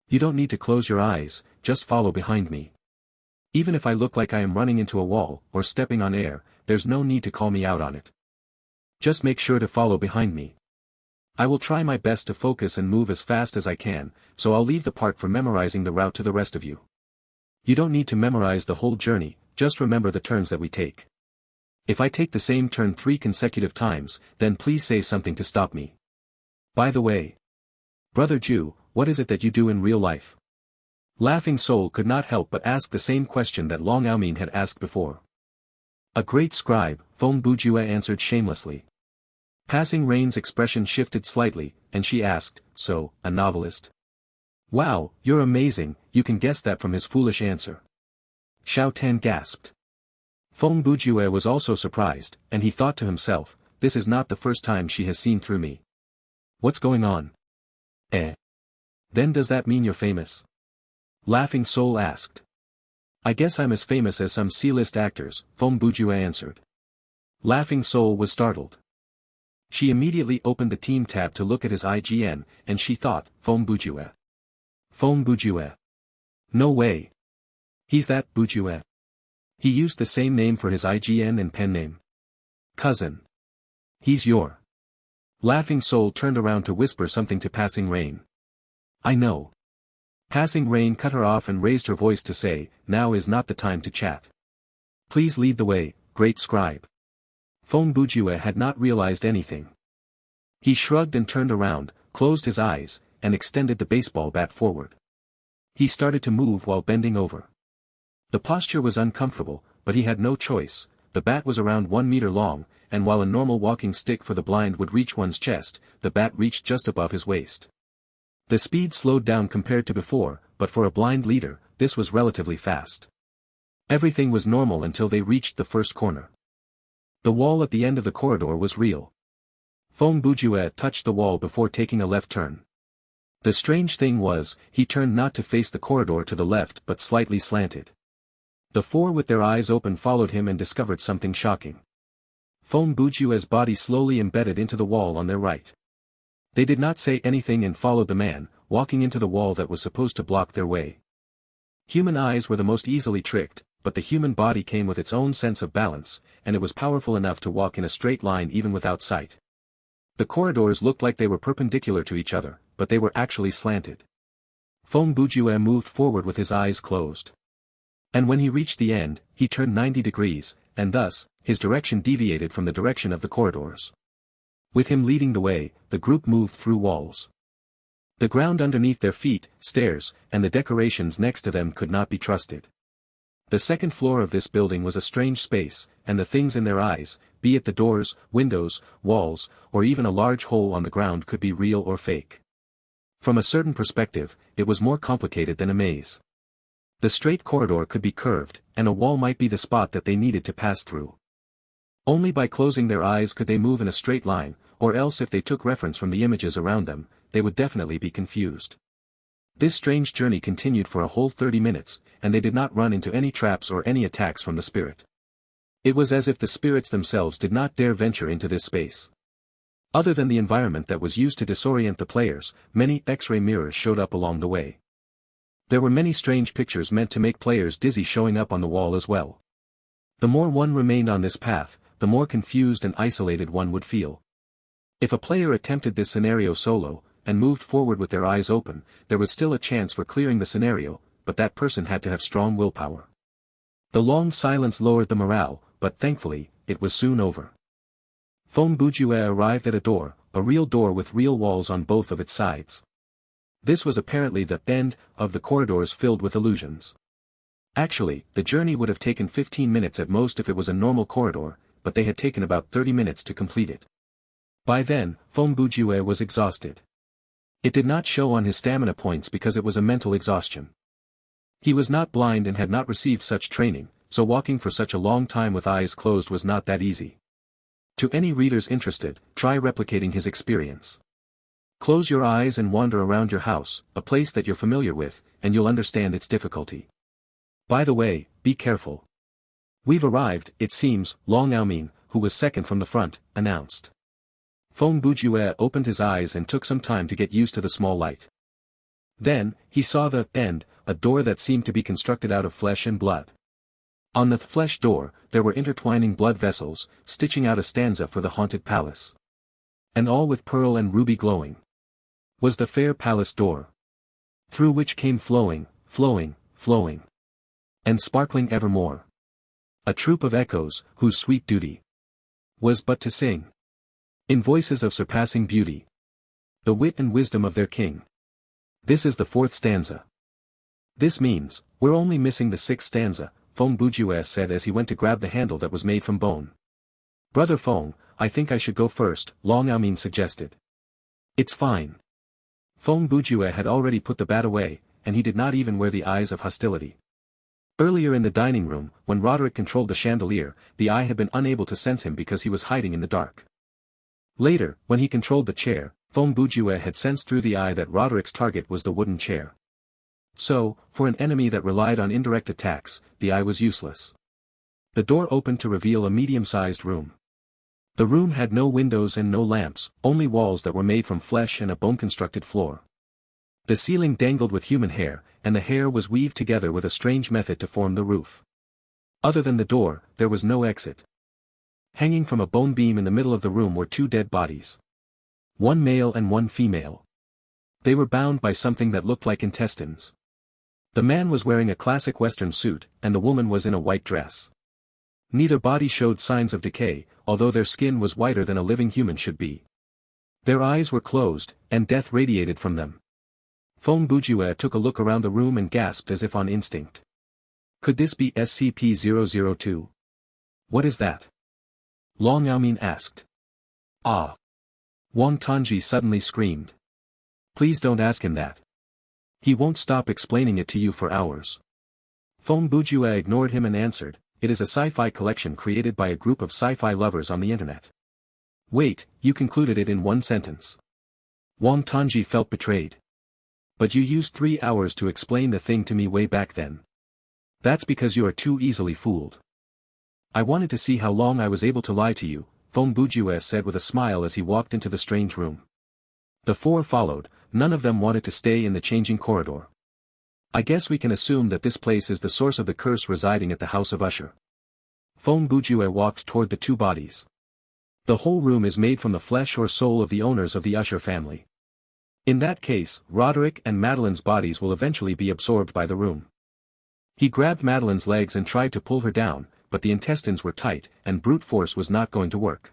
A: You don't need to close your eyes, just follow behind me. Even if I look like I am running into a wall, or stepping on air, there's no need to call me out on it. Just make sure to follow behind me. I will try my best to focus and move as fast as I can, so I'll leave the part for memorizing the route to the rest of you. You don't need to memorize the whole journey, just remember the turns that we take. If I take the same turn 3 consecutive times, then please say something to stop me. By the way, Brother Ju, what is it that you do in real life? Laughing Soul could not help but ask the same question that Long Aomin had asked before. A great scribe, Feng Bujue answered shamelessly. Passing Rain's expression shifted slightly, and she asked, so, a novelist? Wow, you're amazing, you can guess that from his foolish answer. Xiao Tan gasped. Feng Bujue was also surprised, and he thought to himself, this is not the first time she has seen through me. What's going on? Then does that mean you're famous? Laughing Soul asked. I guess I'm as famous as some C-list actors, Feng Bujue answered. Laughing Soul was startled. She immediately opened the team tab to look at his IGN, and she thought, Feng Bujue. Feng Bujue. No way. He's that Bujue. He used the same name for his IGN and pen name. Cousin. He's your. Laughing Soul turned around to whisper something to Passing Rain. I know. Passing Rain cut her off and raised her voice to say, now is not the time to chat. Please lead the way, great scribe. Feng Bujue had not realized anything. He shrugged and turned around, closed his eyes, and extended the baseball bat forward. He started to move while bending over. The posture was uncomfortable, but he had no choice. The bat was around 1 meter long, and while a normal walking stick for the blind would reach one's chest, the bat reached just above his waist. The speed slowed down compared to before, but for a blind leader, this was relatively fast. Everything was normal until they reached the first corner. The wall at the end of the corridor was real. Feng Bujue touched the wall before taking a left turn. The strange thing was, he turned not to face the corridor to the left but slightly slanted. The four with their eyes open followed him and discovered something shocking. Feng Bujue's body slowly embedded into the wall on their right. They did not say anything and followed the man, walking into the wall that was supposed to block their way. Human eyes were the most easily tricked, but the human body came with its own sense of balance, and it was powerful enough to walk in a straight line even without sight. The corridors looked like they were perpendicular to each other, but they were actually slanted. Feng Bujue moved forward with his eyes closed. And when he reached the end, he turned 90 degrees, and thus, his direction deviated from the direction of the corridors. With him leading the way, the group moved through walls. The ground underneath their feet, stairs, and the decorations next to them could not be trusted. The second floor of this building was a strange space, and the things in their eyes, be it the doors, windows, walls, or even a large hole on the ground could be real or fake. From a certain perspective, it was more complicated than a maze. The straight corridor could be curved, and a wall might be the spot that they needed to pass through. Only by closing their eyes could they move in a straight line, or else if they took reference from the images around them, they would definitely be confused. This strange journey continued for a whole 30 minutes, and they did not run into any traps or any attacks from the spirit. It was as if the spirits themselves did not dare venture into this space. Other than the environment that was used to disorient the players, many X-ray mirrors showed up along the way. There were many strange pictures meant to make players dizzy showing up on the wall as well. The more one remained on this path, the more confused and isolated one would feel. If a player attempted this scenario solo, and moved forward with their eyes open, there was still a chance for clearing the scenario, but that person had to have strong willpower. The long silence lowered the morale, but thankfully, it was soon over. Feng Bujue arrived at a real door with real walls on both of its sides. This was apparently the end of the corridors filled with illusions. Actually, the journey would have taken 15 minutes at most if it was a normal corridor, but they had taken about 30 minutes to complete it. By then, Feng Bujue was exhausted. It did not show on his stamina points because it was a mental exhaustion. He was not blind and had not received such training, so walking for such a long time with eyes closed was not that easy. To any readers interested, try replicating his experience. Close your eyes and wander around your house, a place that you're familiar with, and you'll understand its difficulty. By the way, be careful. We've arrived, it seems, Long Aomin, who was second from the front, announced. Feng Bujue opened his eyes and took some time to get used to the small light. Then, he saw the end, a door that seemed to be constructed out of flesh and blood. On the flesh door, there were intertwining blood vessels, stitching out a stanza for the haunted palace. And all with pearl and ruby glowing. Was the fair palace door. Through which came flowing, and sparkling evermore. A troop of echoes, whose sweet duty was but to sing. In voices of surpassing beauty. The wit and wisdom of their king. This is the fourth stanza. This means, we're only missing the sixth stanza, Feng Bujue said as he went to grab the handle that was made from bone. Brother Feng, I think I should go first, Long Aomin suggested. It's fine. Feng Bujue had already put the bat away, and he did not even wear the eyes of hostility. Earlier in the dining room, when Roderick controlled the chandelier, the eye had been unable to sense him because he was hiding in the dark. Later, when he controlled the chair, Feng Bujue had sensed through the eye that Roderick's target was the wooden chair. So, for an enemy that relied on indirect attacks, the eye was useless. The door opened to reveal a medium-sized room. The room had no windows and no lamps, only walls that were made from flesh and a bone-constructed floor. The ceiling dangled with human hair, and the hair was weaved together with a strange method to form the roof. Other than the door, there was no exit. Hanging from a bone beam in the middle of the room were two dead bodies. One male and one female. They were bound by something that looked like intestines. The man was wearing a classic Western suit, and the woman was in a white dress. Neither body showed signs of decay, although their skin was whiter than a living human should be. Their eyes were closed, and death radiated from them. Feng Bujue took a look around the room and gasped as if on instinct. Could this be SCP-002? What is that? Long Aomin asked. Ah! Wang Tanji suddenly screamed. Please don't ask him that. He won't stop explaining it to you for hours. Feng Bujue ignored him and answered, it is a sci-fi collection created by a group of sci-fi lovers on the internet. Wait, you concluded it in one sentence. Wang Tanji felt betrayed. But you used 3 hours to explain the thing to me way back then. That's because you are too easily fooled. I wanted to see how long I was able to lie to you, Feng Bujue said with a smile as he walked into the strange room. The four followed, none of them wanted to stay in the changing corridor. I guess we can assume that this place is the source of the curse residing at the House of Usher. Feng Bujue walked toward the two bodies. The whole room is made from the flesh or soul of the owners of the Usher family. In that case, Roderick and Madeline's bodies will eventually be absorbed by the room. He grabbed Madeline's legs and tried to pull her down, but the intestines were tight, and brute force was not going to work.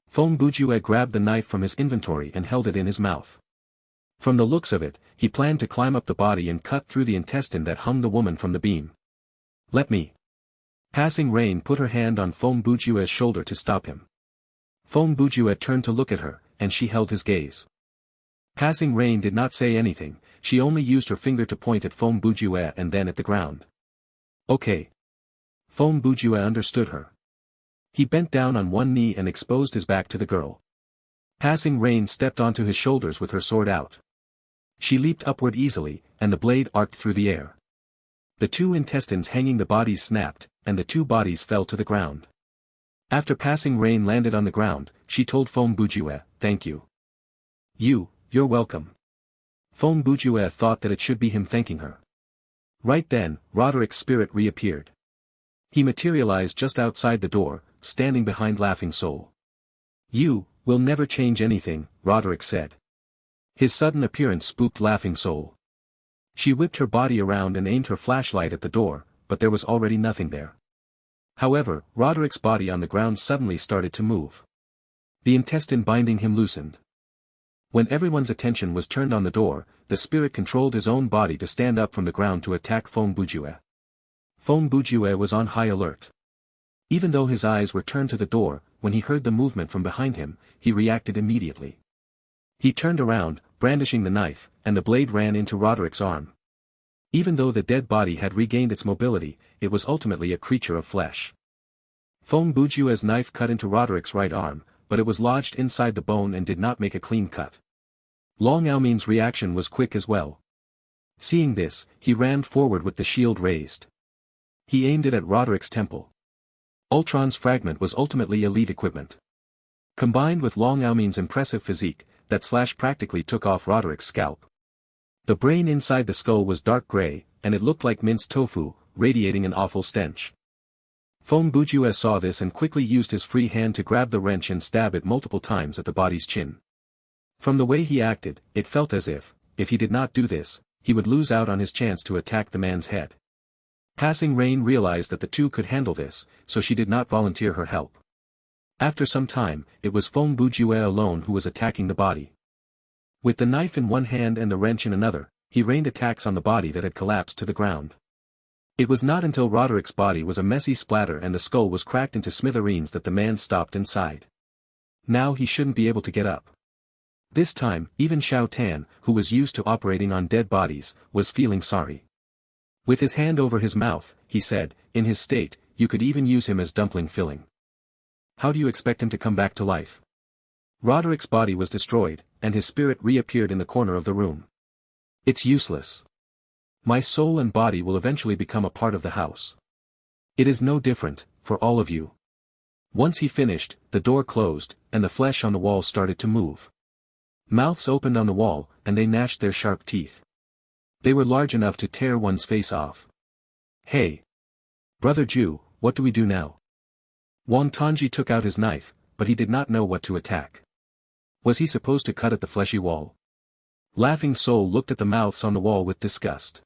A: Feng Bujue grabbed the knife from his inventory and held it in his mouth. From the looks of it, he planned to climb up the body and cut through the intestine that hung the woman from the beam. Let me. Passing Rain put her hand on Feng Bujue's shoulder to stop him. Feng Bujue turned to look at her, and she held his gaze. Passing Rain did not say anything, she only used her finger to point at Feng Bujue and then at the ground. Okay. Feng Bujue understood her. He bent down on one knee and exposed his back to the girl. Passing Rain stepped onto his shoulders with her sword out. She leaped upward easily, and the blade arced through the air. The two intestines hanging the bodies snapped, and the two bodies fell to the ground. After Passing Rain landed on the ground, she told Feng Bujue, thank you. You're welcome. Feng Bujue thought that it should be him thanking her. Right then, Roderick's spirit reappeared. He materialized just outside the door, standing behind Laughing Soul. You will never change anything, Roderick said. His sudden appearance spooked Laughing Soul. She whipped her body around and aimed her flashlight at the door, but there was already nothing there. However, Roderick's body on the ground suddenly started to move. The intestine binding him loosened. When everyone's attention was turned on the door, the spirit controlled his own body to stand up from the ground to attack Feng Bujue. Feng Bujue was on high alert. Even though his eyes were turned to the door, when he heard the movement from behind him, he reacted immediately. He turned around, brandishing the knife, and the blade ran into Roderick's arm. Even though the dead body had regained its mobility, it was ultimately a creature of flesh. Feng Bujue's knife cut into Roderick's right arm, but it was lodged inside the bone and did not make a clean cut. Long Aomin's reaction was quick as well. Seeing this, he ran forward with the shield raised. He aimed it at Roderick's temple. Ultron's fragment was ultimately elite equipment. Combined with Long Aomin's impressive physique, that slash practically took off Roderick's scalp. The brain inside the skull was dark gray, and it looked like minced tofu, radiating an awful stench. Feng Bujue saw this and quickly used his free hand to grab the wrench and stab it multiple times at the body's chin. From the way he acted, it felt as if he did not do this, he would lose out on his chance to attack the man's head. Passing Rain realized that the two could handle this, so she did not volunteer her help. After some time, it was Feng Bujue alone who was attacking the body. With the knife in one hand and the wrench in another, he rained attacks on the body that had collapsed to the ground. It was not until Roderick's body was a messy splatter and the skull was cracked into smithereens that the man stopped and sighed. Now he shouldn't be able to get up. This time, even Xiao Tan, who was used to operating on dead bodies, was feeling sorry. With his hand over his mouth, he said, in his state, you could even use him as dumpling filling. How do you expect him to come back to life? Roderick's body was destroyed, and his spirit reappeared in the corner of the room. It's useless. My soul and body will eventually become a part of the house. It is no different, for all of you. Once he finished, the door closed, and the flesh on the wall started to move. Mouths opened on the wall, and they gnashed their sharp teeth. They were large enough to tear one's face off. Hey! Brother Ju, what do we do now? Wang Tongji took out his knife, but he did not know what to attack. Was he supposed to cut at the fleshy wall? Laughing Soul looked at the mouths on the wall with disgust.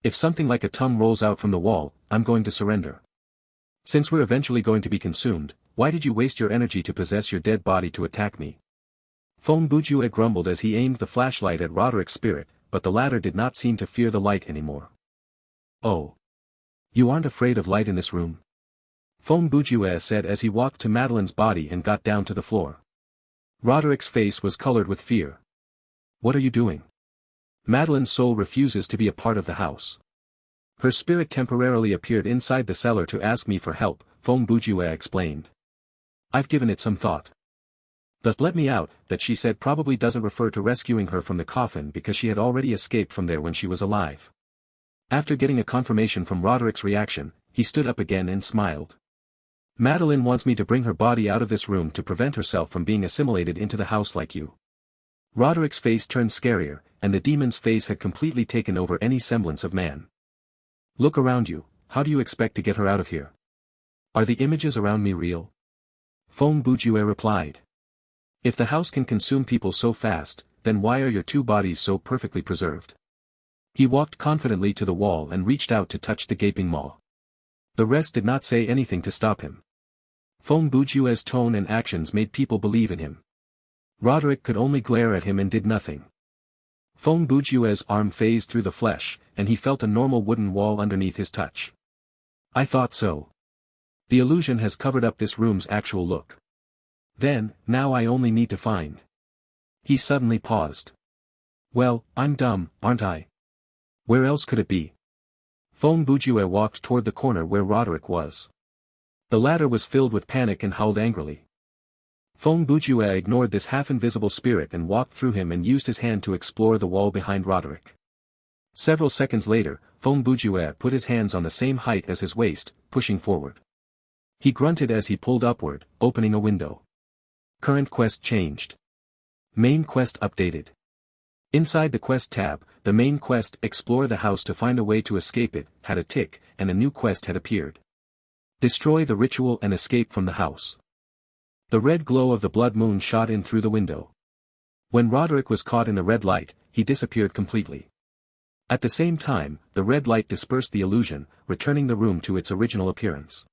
A: If something like a tongue rolls out from the wall, I'm going to surrender. Since we're eventually going to be consumed, why did you waste your energy to possess your dead body to attack me? Feng Bujue grumbled as he aimed the flashlight at Roderick's spirit, but the latter did not seem to fear the light anymore. Oh. You aren't afraid of light in this room? Feng Bujue said as he walked to Madeline's body and got down to the floor. Roderick's face was colored with fear. What are you doing? Madeline's soul refuses to be a part of the house. Her spirit temporarily appeared inside the cellar to ask me for help, Feng Bujue explained. I've given it some thought. The "let me out" that she said probably doesn't refer to rescuing her from the coffin because she had already escaped from there when she was alive. After getting a confirmation from Roderick's reaction, he stood up again and smiled. Madeline wants me to bring her body out of this room to prevent herself from being assimilated into the house like you. Roderick's face turned scarier, and the demon's face had completely taken over any semblance of man. Look around you, how do you expect to get her out of here? Are the images around me real? Feng Bujue replied. If the house can consume people so fast, then why are your two bodies so perfectly preserved? He walked confidently to the wall and reached out to touch the gaping maw. The rest did not say anything to stop him. Feng Bujue's tone and actions made people believe in him. Roderick could only glare at him and did nothing. Feng Bujue's arm phased through the flesh, and he felt a normal wooden wall underneath his touch. I thought so. The illusion has covered up this room's actual look. Then, now I only need to find. He suddenly paused. Well, I'm dumb, aren't I? Where else could it be? Feng Bujue walked toward the corner where Roderick was. The latter was filled with panic and howled angrily. Feng Bujue ignored this half-invisible spirit and walked through him and used his hand to explore the wall behind Roderick. Several seconds later, Feng Bujue put his hands on the same height as his waist, pushing forward. He grunted as he pulled upward, opening a window. Current quest changed. Main quest updated. Inside the quest tab, the main quest Explore the house to find a way to escape it had a tick, and a new quest had appeared. Destroy the ritual and escape from the house. The red glow of the blood moon shot in through the window. When Roderick was caught in the red light, he disappeared completely. At the same time, the red light dispersed the illusion, returning the room to its original appearance.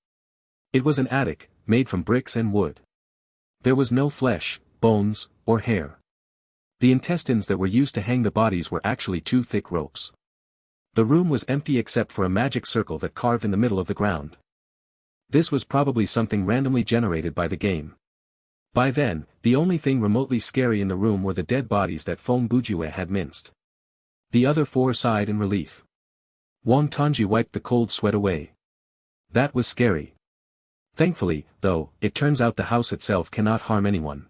A: It was an attic, made from bricks and wood. There was no flesh, bones, or hair. The intestines that were used to hang the bodies were actually two thick ropes. The room was empty except for a magic circle that carved in the middle of the ground. This was probably something randomly generated by the game. By then, the only thing remotely scary in the room were the dead bodies that Feng Bujue had minced. The other four sighed in relief. Wang Tongji wiped the cold sweat away. That was scary. Thankfully, though, it turns out the house itself cannot harm anyone.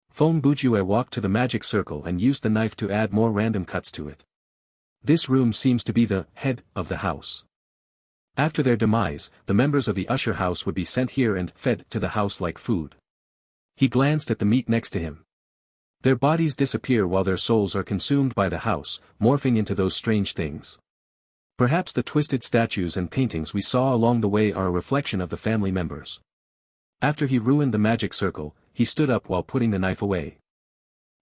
A: Feng Bujue walked to the magic circle and used the knife to add more random cuts to it. This room seems to be the head of the house. After their demise, the members of the usher house would be sent here and fed to the house like food. He glanced at the meat next to him. Their bodies disappear while their souls are consumed by the house, morphing into those strange things. Perhaps the twisted statues and paintings we saw along the way are a reflection of the family members. After he ruined the magic circle, he stood up while putting the knife away.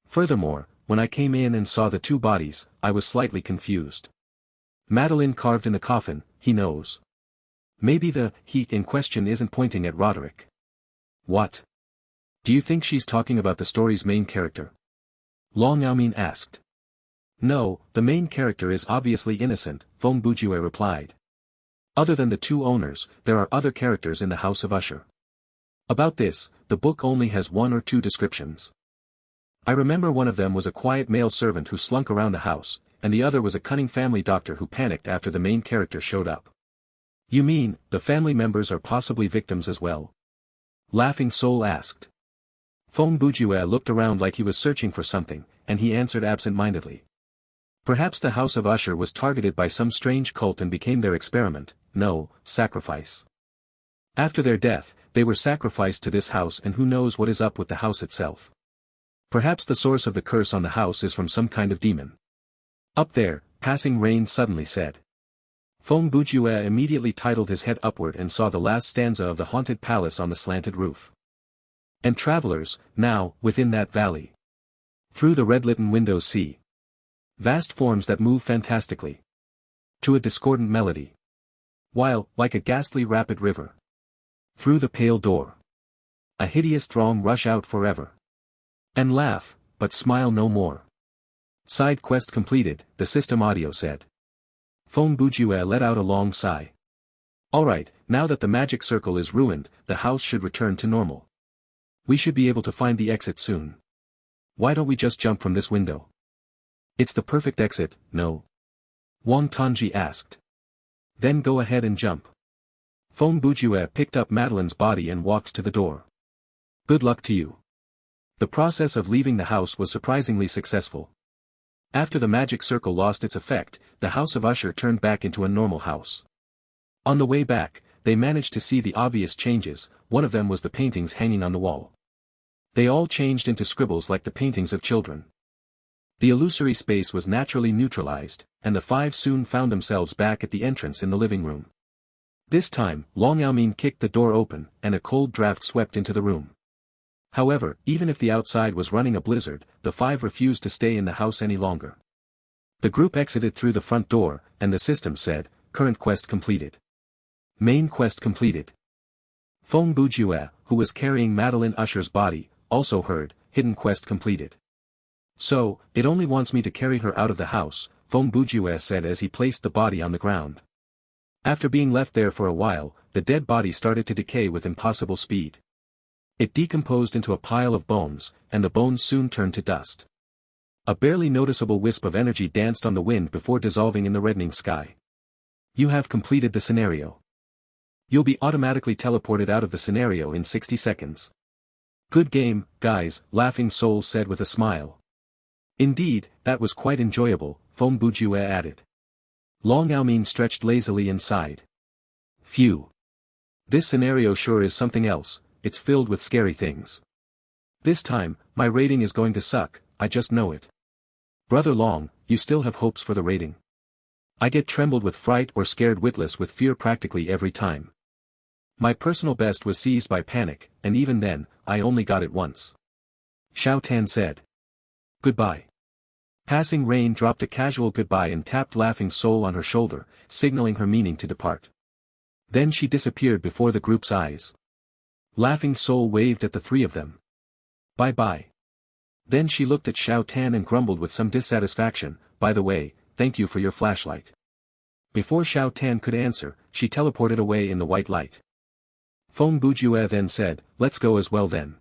A: Furthermore, when I came in and saw the two bodies, I was slightly confused. Madeline carved in the coffin, he knows. Maybe the he in question isn't pointing at Roderick. What? Do you think she's talking about the story's main character? Long Yaomin asked. No, the main character is obviously innocent, Feng Bujue replied. Other than the two owners, there are other characters in the House of Usher. About this, the book only has 1 or 2 descriptions. I remember one of them was a quiet male servant who slunk around the house, and the other was a cunning family doctor who panicked after the main character showed up. You mean, the family members are possibly victims as well? Laughing Soul asked. Feng Bujue looked around like he was searching for something, and he answered absent-mindedly. Perhaps the House of Usher was targeted by some strange cult and became their experiment, no, sacrifice. After their death, they were sacrificed to this house, and who knows what is up with the house itself. Perhaps the source of the curse on the house is from some kind of demon. Up there, Passing Rain suddenly said. Feng Bujue immediately titled his head upward and saw the last stanza of the haunted palace on the slanted roof. And travelers, now, within that valley. Through the red-litten windows see. Vast forms that move fantastically. To a discordant melody. While, like a ghastly rapid river. Through the pale door. A hideous throng rush out forever. And laugh, but smile no more. Side quest completed, the system audio said. Feng Bujue let out a long sigh. Alright, now that the magic circle is ruined, the house should return to normal. We should be able to find the exit soon. Why don't we just jump from this window? It's the perfect exit, no? Wang Tongji asked. Then go ahead and jump. Feng Bujue picked up Madeline's body and walked to the door. Good luck to you. The process of leaving the house was surprisingly successful. After the magic circle lost its effect, the House of Usher turned back into a normal house. On the way back, they managed to see the obvious changes. One of them was the paintings hanging on the wall. They all changed into scribbles like the paintings of children. The illusory space was naturally neutralized, and the 5 soon found themselves back at the entrance in the living room. This time, Long Yaomin kicked the door open, and a cold draft swept into the room. However, even if the outside was running a blizzard, the 5 refused to stay in the house any longer. The group exited through the front door, and the system said, current quest completed. Main quest completed. Feng Bujue, who was carrying Madeline Usher's body, also heard, hidden quest completed. So, it only wants me to carry her out of the house, Feng Bujue said as he placed the body on the ground. After being left there for a while, the dead body started to decay with impossible speed. It decomposed into a pile of bones, and the bones soon turned to dust. A barely noticeable wisp of energy danced on the wind before dissolving in the reddening sky. You have completed the scenario. You'll be automatically teleported out of the scenario in 60 seconds. Good game, guys, Laughing Soul said with a smile. Indeed, that was quite enjoyable, Feng Bujue added. Long Yaomin stretched lazily and sighed. Phew. This scenario sure is something else, it's filled with scary things. This time, my rating is going to suck, I just know it. Brother Long, you still have hopes for the rating? I get trembled with fright or scared witless with fear practically every time. My personal best was seized by panic, and even then, I only got it once. Xiao Tan said. Goodbye. Passing Rain dropped a casual goodbye and tapped Laughing Soul on her shoulder, signaling her meaning to depart. Then she disappeared before the group's eyes. Laughing Soul waved at the 3 of them. Bye-bye. Then she looked at Xiao Tan and grumbled with some dissatisfaction, by the way, thank you for your flashlight. Before Xiao Tan could answer, she teleported away in the white light. Feng Bujue then said, let's go as well then.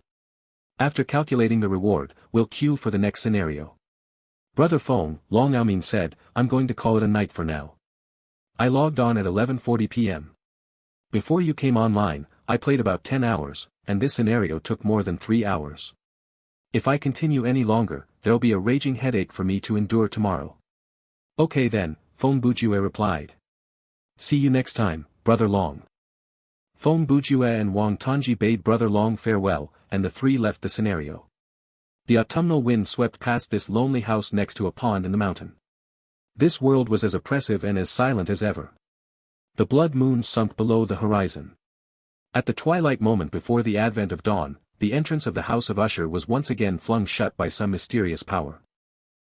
A: After calculating the reward, we'll queue for the next scenario. Brother Feng, Long Yaomin said, I'm going to call it a night for now. I logged on at 11:40 p.m. Before you came online, I played about 10 hours, and this scenario took more than 3 hours. If I continue any longer, there'll be a raging headache for me to endure tomorrow. Okay then, Feng Bujue replied. See you next time, Brother Long. Feng Bujue and Wang Tongji bade Brother Long farewell, and the three left the scenario. The autumnal wind swept past this lonely house next to a pond in the mountain. This world was as oppressive and as silent as ever. The blood moon sunk below the horizon. At the twilight moment before the advent of dawn, the entrance of the House of Usher was once again flung shut by some mysterious power.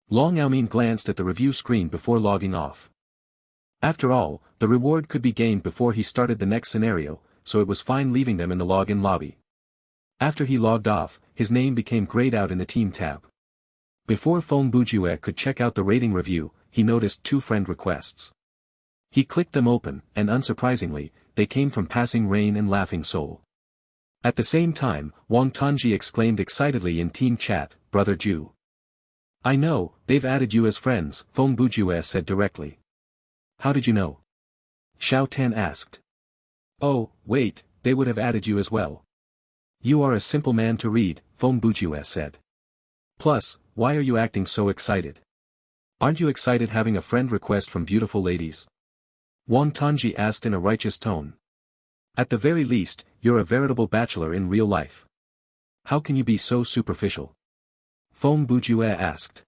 A: Long Yaomin glanced at the review screen before logging off. After all, the reward could be gained before he started the next scenario, so it was fine leaving them in the login lobby. After he logged off, his name became grayed out in the team tab. Before Feng Bujue could check out the rating review, he noticed 2 friend requests. He clicked them open, and unsurprisingly, they came from Passing Rain and Laughing Soul. At the same time, Wang Tongji exclaimed excitedly in team chat, Brother Ju. I know, they've added you as friends, Feng Bujue said directly. How did you know? Xiao Tan asked. Oh, wait, they would have added you as well. You are a simple man to read, Feng Bujue said. Plus, why are you acting so excited? Aren't you excited having a friend request from beautiful ladies? Wang Tongji asked in a righteous tone. At the very least, you're a veritable bachelor in real life. How can you be so superficial? Feng Bujue asked.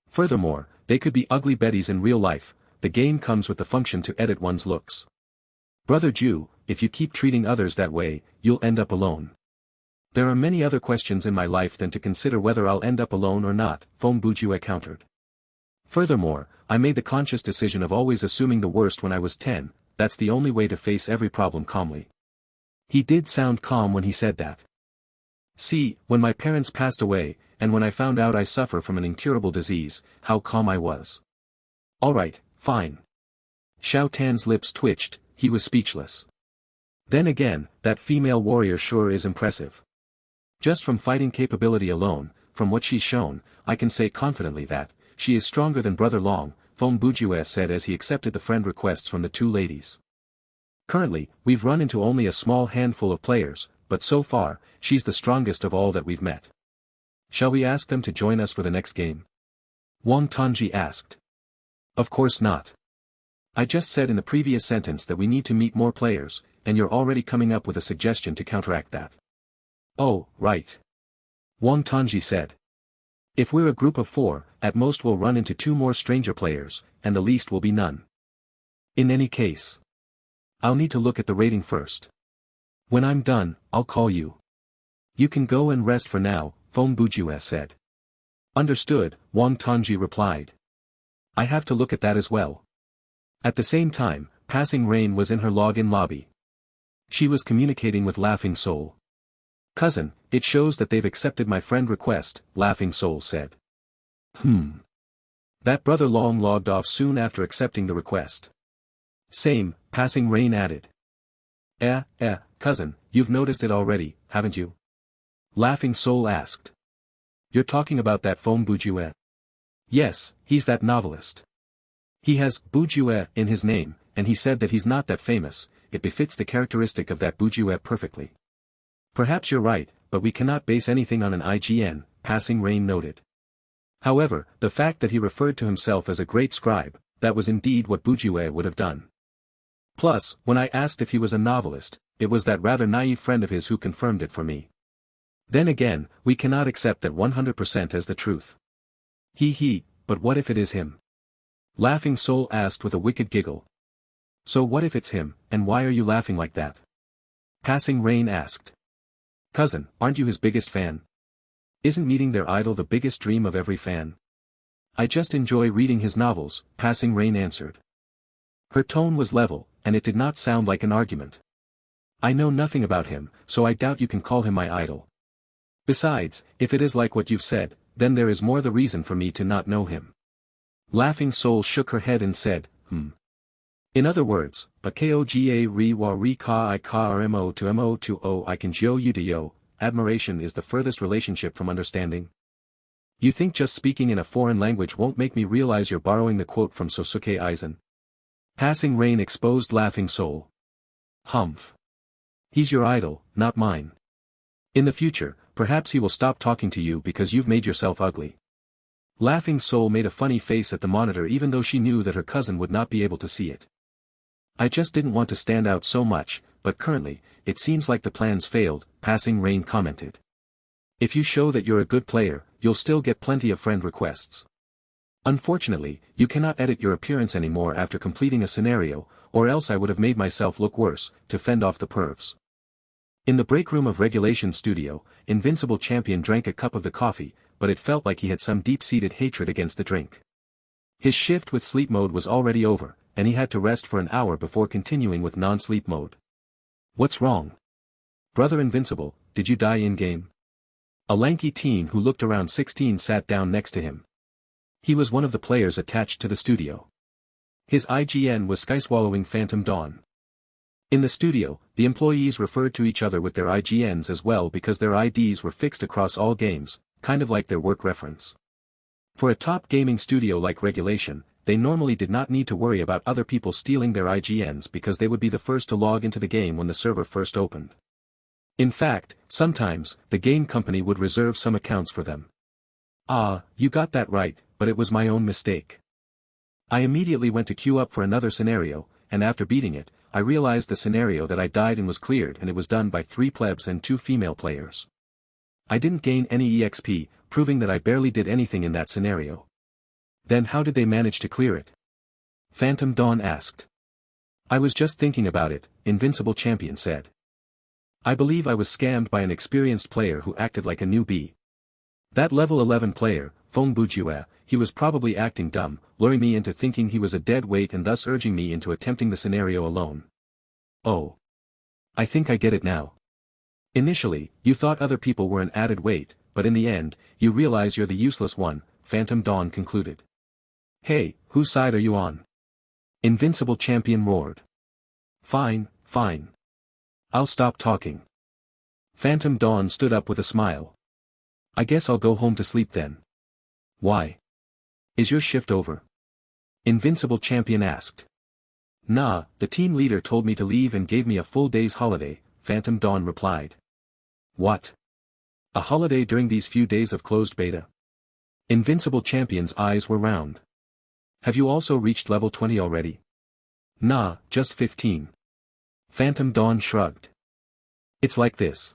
A: Furthermore, they could be ugly betties in real life, the game comes with the function to edit one's looks. Brother Ju, if you keep treating others that way, you'll end up alone. There are many other questions in my life than to consider whether I'll end up alone or not, Feng Bujue countered. Furthermore, I made the conscious decision of always assuming the worst when I was 10, that's the only way to face every problem calmly. He did sound calm when he said that. See, when my parents passed away, and when I found out I suffer from an incurable disease, how calm I was. Alright, fine. Xiao Tan's lips twitched, he was speechless. Then again, that female warrior sure is impressive. Just from fighting capability alone, from what she's shown, I can say confidently that, she is stronger than Brother Long, Feng Bujue said as he accepted the friend requests from the 2 ladies. Currently, we've run into only a small handful of players, but so far, she's the strongest of all that we've met. Shall we ask them to join us for the next game? Wang Tongji asked. Of course not. I just said in the previous sentence that we need to meet more players, and you're already coming up with a suggestion to counteract that. Oh, right. Wang Tongji said. If we're a group of 4, at most we'll run into 2 more stranger players, and the least will be none. In any case, I'll need to look at the rating first. When I'm done, I'll call you. You can go and rest for now, Feng Bujue said. Understood, Wang Tongji replied. I have to look at that as well. At the same time, Passing Rain was in her login lobby. She was communicating with Laughing Soul. Cousin, it shows that they've accepted my friend request, Laughing Soul said. That Brother Long logged off soon after accepting the request. Same, Passing Rain added. Cousin, you've noticed it already, haven't you? Laughing Soul asked. You're talking about that Feng Bujue? Yes, he's that novelist. He has Bujue in his name, and he said that he's not that famous, it befits the characteristic of that Bujue perfectly. Perhaps you're right, but we cannot base anything on an IGN, Passing Rain noted. However, the fact that he referred to himself as a great scribe, that was indeed what Bujue would have done. Plus, when I asked if he was a novelist, it was that rather naive friend of his who confirmed it for me. Then again, we cannot accept that 100% as the truth. But what if it is him? Laughing Soul asked with a wicked giggle. So what if it's him, and why are you laughing like that? Passing Rain asked. Cousin, aren't you his biggest fan? Isn't meeting their idol the biggest dream of every fan? I just enjoy reading his novels, Passing Rain answered. Her tone was level, and it did not sound like an argument. I know nothing about him, so I doubt you can call him my idol. Besides, if it is like what you've said, then there is more the reason for me to not know him. Laughing Soul shook her head and said, In other words, a koga ri wa ri ka I ka rmo to mo to o I can jo you to yo, admiration is the furthest relationship from understanding. You think just speaking in a foreign language won't make me realize you're borrowing the quote from Sosuke Aizen? Passing Rain exposed Laughing Soul. Humph. He's your idol, not mine. In the future, perhaps he will stop talking to you because you've made yourself ugly. Laughing Soul made a funny face at the monitor even though she knew that her cousin would not be able to see it. I just didn't want to stand out so much, but currently, it seems like the plans failed, Passing Rain commented. If you show that you're a good player, you'll still get plenty of friend requests. Unfortunately, you cannot edit your appearance anymore after completing a scenario, or else I would have made myself look worse, to fend off the pervs. In the break room of Regulation Studio, Invincible Champion drank a cup of the coffee, but it felt like he had some deep-seated hatred against the drink. His shift with sleep mode was already over, and he had to rest for an hour before continuing with non-sleep mode. What's wrong? Brother Invincible, did you die in-game? A lanky teen who looked around 16 sat down next to him. He was one of the players attached to the studio. His IGN was Skyswallowing Phantom Dawn. In the studio, the employees referred to each other with their IGNs as well because their IDs were fixed across all games, kind of like their work reference. For a top gaming studio like Regulation, they normally did not need to worry about other people stealing their IGNs because they would be the first to log into the game when the server first opened. In fact, sometimes, the game company would reserve some accounts for them. Ah, you got that right, but it was my own mistake. I immediately went to queue up for another scenario, and after beating it, I realized the scenario that I died in was cleared and it was done by 3 plebs and 2 female players. I didn't gain any EXP, proving that I barely did anything in that scenario. Then how did they manage to clear it? Phantom Dawn asked. I was just thinking about it, Invincible Champion said. I believe I was scammed by an experienced player who acted like a newbie. That level 11 player, Feng Bujue, he was probably acting dumb, luring me into thinking he was a dead weight and thus urging me into attempting the scenario alone. Oh. I think I get it now. Initially, you thought other people were an added weight, but in the end, you realize you're the useless one, Phantom Dawn concluded. Hey, whose side are you on? Invincible Champion roared. Fine, fine. I'll stop talking. Phantom Dawn stood up with a smile. I guess I'll go home to sleep then. Why? Is your shift over? Invincible Champion asked. Nah, the team leader told me to leave and gave me a full day's holiday, Phantom Dawn replied. What? A holiday during these few days of closed beta? Invincible Champion's eyes were round. Have you also reached level 20 already? Nah, just 15. Phantom Dawn shrugged. It's like this.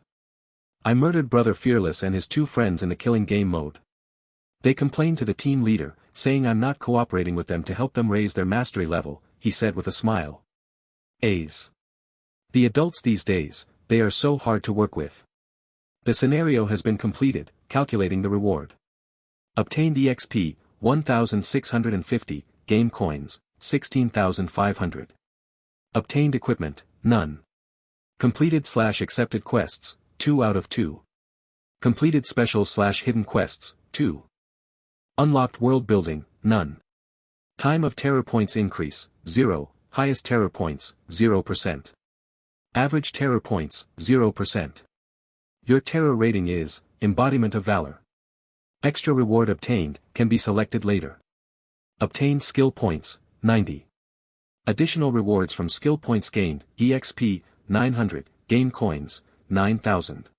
A: I murdered Brother Fearless and his 2 friends in the killing game mode. They complained to the team leader, saying I'm not cooperating with them to help them raise their mastery level, he said with a smile. A's. The adults these days, they are so hard to work with. The scenario has been completed, calculating the reward. Obtained EXP, 1,650, game coins, 16,500. Obtained equipment, none. Completed/accepted quests, 2 out of 2. Completed special/hidden quests, 2. Unlocked world building, none. Time of terror points increase, 0, highest terror points, 0%. Average terror points, 0%. Your terror rating is, Embodiment of Valor. Extra reward obtained, can be selected later. Obtained skill points, 90. Additional rewards from skill points gained, EXP, 900, game coins, 9,000.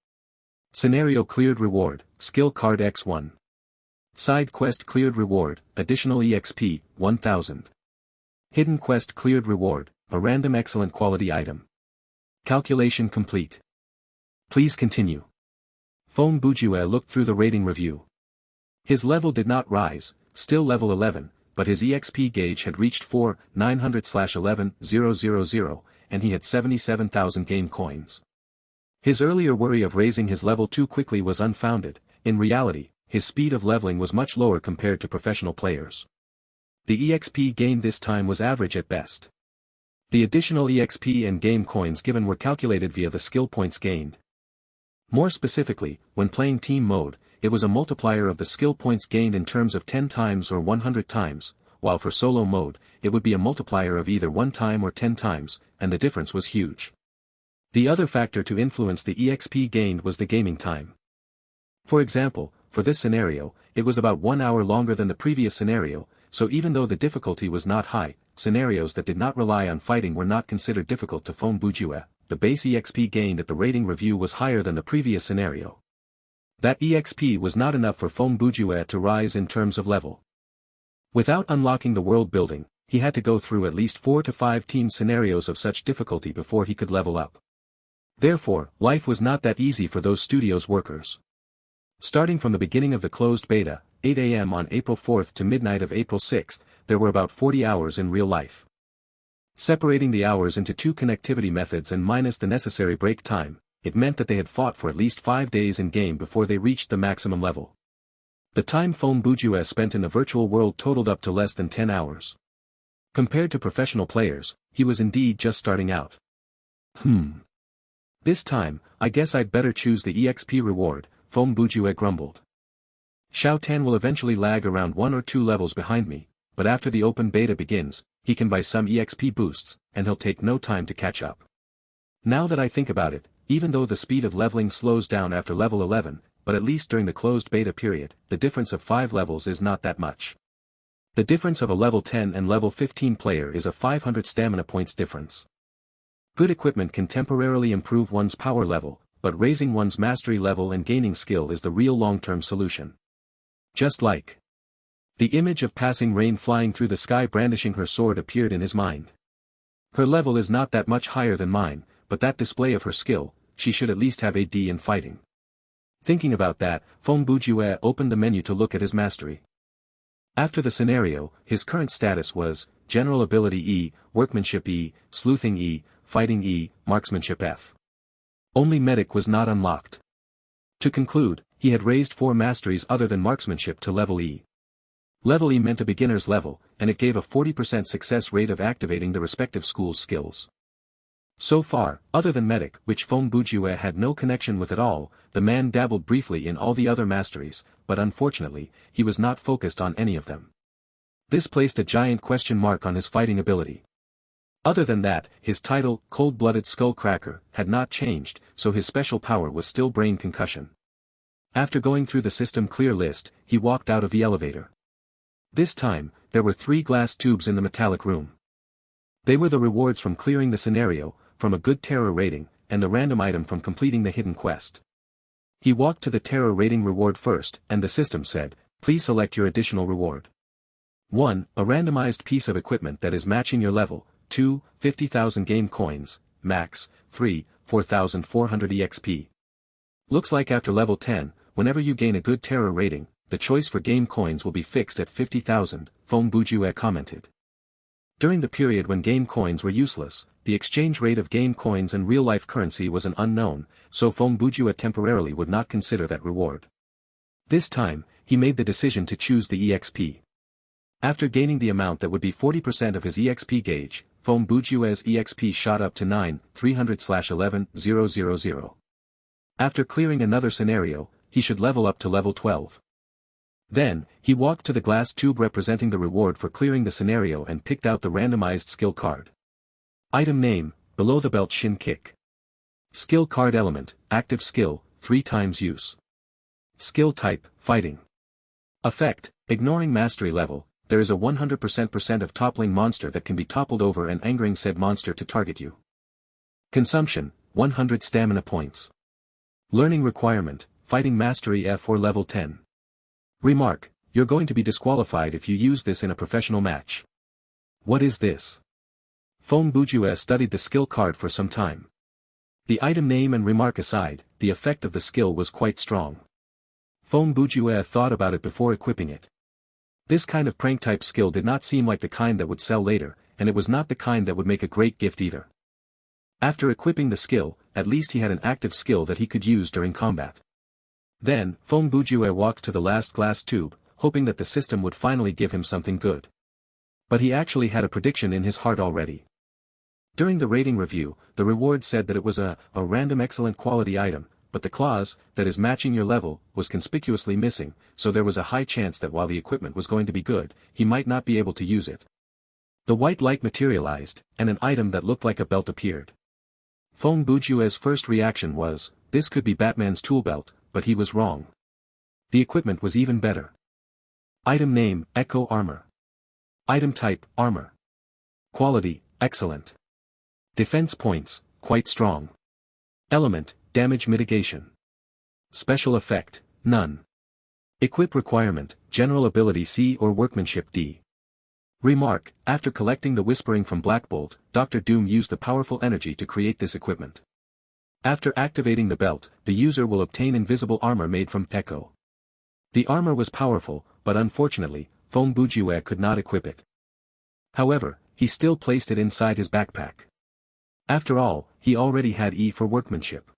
A: Scenario cleared reward, skill card X1. Side quest cleared reward, additional EXP, 1000. Hidden quest cleared reward, a random excellent quality item. Calculation complete. Please continue. Feng Bujue looked through the rating review. His level did not rise, still level 11, but his EXP gauge had reached 4,911,000, and he had 77,000 game coins. His earlier worry of raising his level too quickly was unfounded. In reality, his speed of leveling was much lower compared to professional players. The EXP gained this time was average at best. The additional EXP and game coins given were calculated via the skill points gained. More specifically, when playing team mode, it was a multiplier of the skill points gained in terms of 10 times or 100 times, while for solo mode, it would be a multiplier of either 1 time or 10 times, and the difference was huge. The other factor to influence the EXP gained was the gaming time. For example, for this scenario, it was about 1 hour longer than the previous scenario, so even though the difficulty was not high, scenarios that did not rely on fighting were not considered difficult to Feng Bujue. The base EXP gained at the rating review was higher than the previous scenario. That EXP was not enough for Feng Bujue to rise in terms of level. Without unlocking the world building, he had to go through at least 4 to 5 team scenarios of such difficulty before he could level up. Therefore, life was not that easy for those studios' workers. Starting from the beginning of the closed beta, 8 a.m. on April 4 to midnight of April 6, there were about 40 hours in real life. Separating the hours into 2 connectivity methods and minus the necessary break time, it meant that they had fought for at least 5 days in-game before they reached the maximum level. The time Feng Bujue spent in the virtual world totaled up to less than 10 hours. Compared to professional players, he was indeed just starting out. This time, I guess I'd better choose the EXP reward, Feng Bujue grumbled. Xiao Tan will eventually lag around 1 or 2 levels behind me, but after the open beta begins, he can buy some EXP boosts, and he'll take no time to catch up. Now that I think about it, even though the speed of leveling slows down after level 11, but at least during the closed beta period, the difference of 5 levels is not that much. The difference of a level 10 and level 15 player is a 500 stamina points difference. Good equipment can temporarily improve one's power level, but raising one's mastery level and gaining skill is the real long-term solution. Just like the image of passing rain flying through the sky brandishing her sword appeared in his mind. Her level is not that much higher than mine, but that display of her skill, she should at least have a D in fighting. Thinking about that, Feng Bujue opened the menu to look at his mastery. After the scenario, his current status was, General Ability E, Workmanship E, Sleuthing E, Fighting E, Marksmanship F. Only Medic was not unlocked. To conclude, he had raised 4 masteries other than Marksmanship to level E. Level E meant a beginner's level, and it gave a 40% success rate of activating the respective school's skills. So far, other than Medic, which Feng Bujue had no connection with at all, the man dabbled briefly in all the other masteries, but unfortunately, he was not focused on any of them. This placed a giant question mark on his fighting ability. Other than that, his title, Cold-Blooded Skullcracker, had not changed, so his special power was still Brain Concussion. After going through the system clear list, he walked out of the elevator. This time, there were 3 glass tubes in the metallic room. They were the rewards from clearing the scenario, from a good terror rating, and the random item from completing the hidden quest. He walked to the terror rating reward first, and the system said, please select your additional reward. 1. A randomized piece of equipment that is matching your level. 2. 50,000 game coins, max. 3. 4,400 EXP. Looks like after level 10, whenever you gain a good terror rating, the choice for game coins will be fixed at 50,000, Feng Bujue commented. During the period when game coins were useless, the exchange rate of game coins and real-life currency was an unknown, so Feng Bujue temporarily would not consider that reward. This time, he made the decision to choose the EXP. After gaining the amount that would be 40% of his EXP gauge, Feng Bujue's EXP shot up to 9,311,000. After clearing another scenario, he should level up to level 12. Then, he walked to the glass tube representing the reward for clearing the scenario and picked out the randomized skill card. Item name, below the belt Shin Kick. Skill card element, active skill, 3 times use. Skill type, fighting. Effect, ignoring mastery level, there is a 100% of toppling monster that can be toppled over and angering said monster to target you. Consumption, 100 stamina points. Learning requirement, fighting mastery F or level 10. Remark, you're going to be disqualified if you use this in a professional match. What is this? Feng Bujue studied the skill card for some time. The item name and remark aside, the effect of the skill was quite strong. Feng Bujue thought about it before equipping it. This kind of prank-type skill did not seem like the kind that would sell later, and it was not the kind that would make a great gift either. After equipping the skill, at least he had an active skill that he could use during combat. Then, Feng Bujue walked to the last glass tube, hoping that the system would finally give him something good. But he actually had a prediction in his heart already. During the rating review, the reward said that it was a random excellent quality item, but the clause, that is matching your level, was conspicuously missing, so there was a high chance that while the equipment was going to be good, he might not be able to use it. The white light materialized, and an item that looked like a belt appeared. Feng Bujue's first reaction was, this could be Batman's tool belt, but he was wrong. The equipment was even better. Item name, Echo Armor. Item type, Armor. Quality, excellent. Defense points, quite strong. Element, damage mitigation. Special effect, none. Equip requirement, general ability C or workmanship D. Remark, after collecting the whispering from Black Bolt, Dr. Doom used the powerful energy to create this equipment. After activating the belt, the user will obtain invisible armor made from Echo. The armor was powerful, but unfortunately, Fong Bujue could not equip it. However, he still placed it inside his backpack. After all, he already had E for workmanship.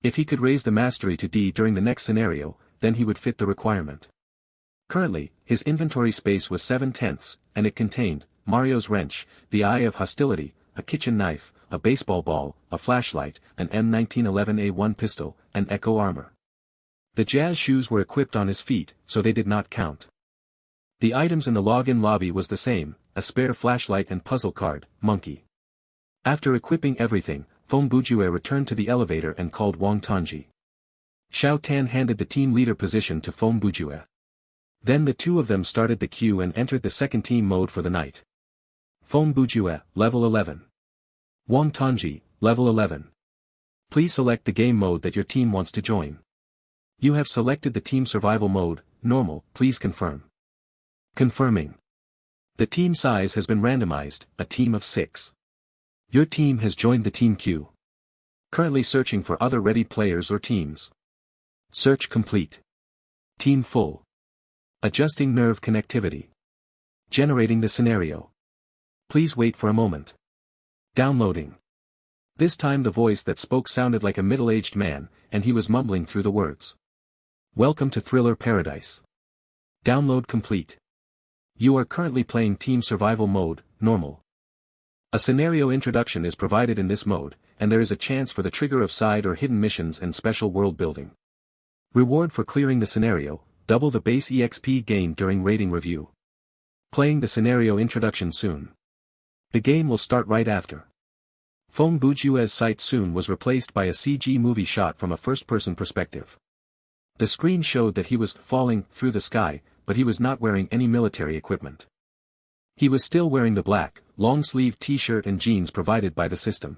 A: If he could raise the mastery to D during the next scenario, then he would fit the requirement. Currently, his inventory space was 7/10, and it contained Mario's wrench, the Eye of Hostility, a kitchen knife, a baseball ball, a flashlight, an M1911A1 pistol, and Echo armor. The jazz shoes were equipped on his feet, so they did not count. The items in the login lobby was the same, a spare flashlight and puzzle card, Monkey. After equipping everything, Fong Bujue returned to the elevator and called Wang Tanji. Xiao Tan handed the team leader position to Fong Bujue. Then the two of them started the queue and entered the second team mode for the night. Fong Bujue, level 11. Wang Tanji, level 11. Please select the game mode that your team wants to join. You have selected the team survival mode, normal, please confirm. Confirming. The team size has been randomized, a team of 6. Your team has joined the team queue. Currently searching for other ready players or teams. Search complete. Team full. Adjusting nerve connectivity. Generating the scenario. Please wait for a moment. Downloading. This time the voice that spoke sounded like a middle-aged man, and he was mumbling through the words. Welcome to Thriller Paradise. Download complete. You are currently playing Team Survival Mode, Normal. A scenario introduction is provided in this mode, and there is a chance for the trigger of side or hidden missions and special world building. Reward for clearing the scenario, double the base EXP gained during rating review. Playing the scenario introduction soon. The game will start right after. Fong Bujue's sight soon was replaced by a CG movie shot from a first-person perspective. The screen showed that he was falling through the sky, but he was not wearing any military equipment. He was still wearing the black, long-sleeved t-shirt and jeans provided by the system.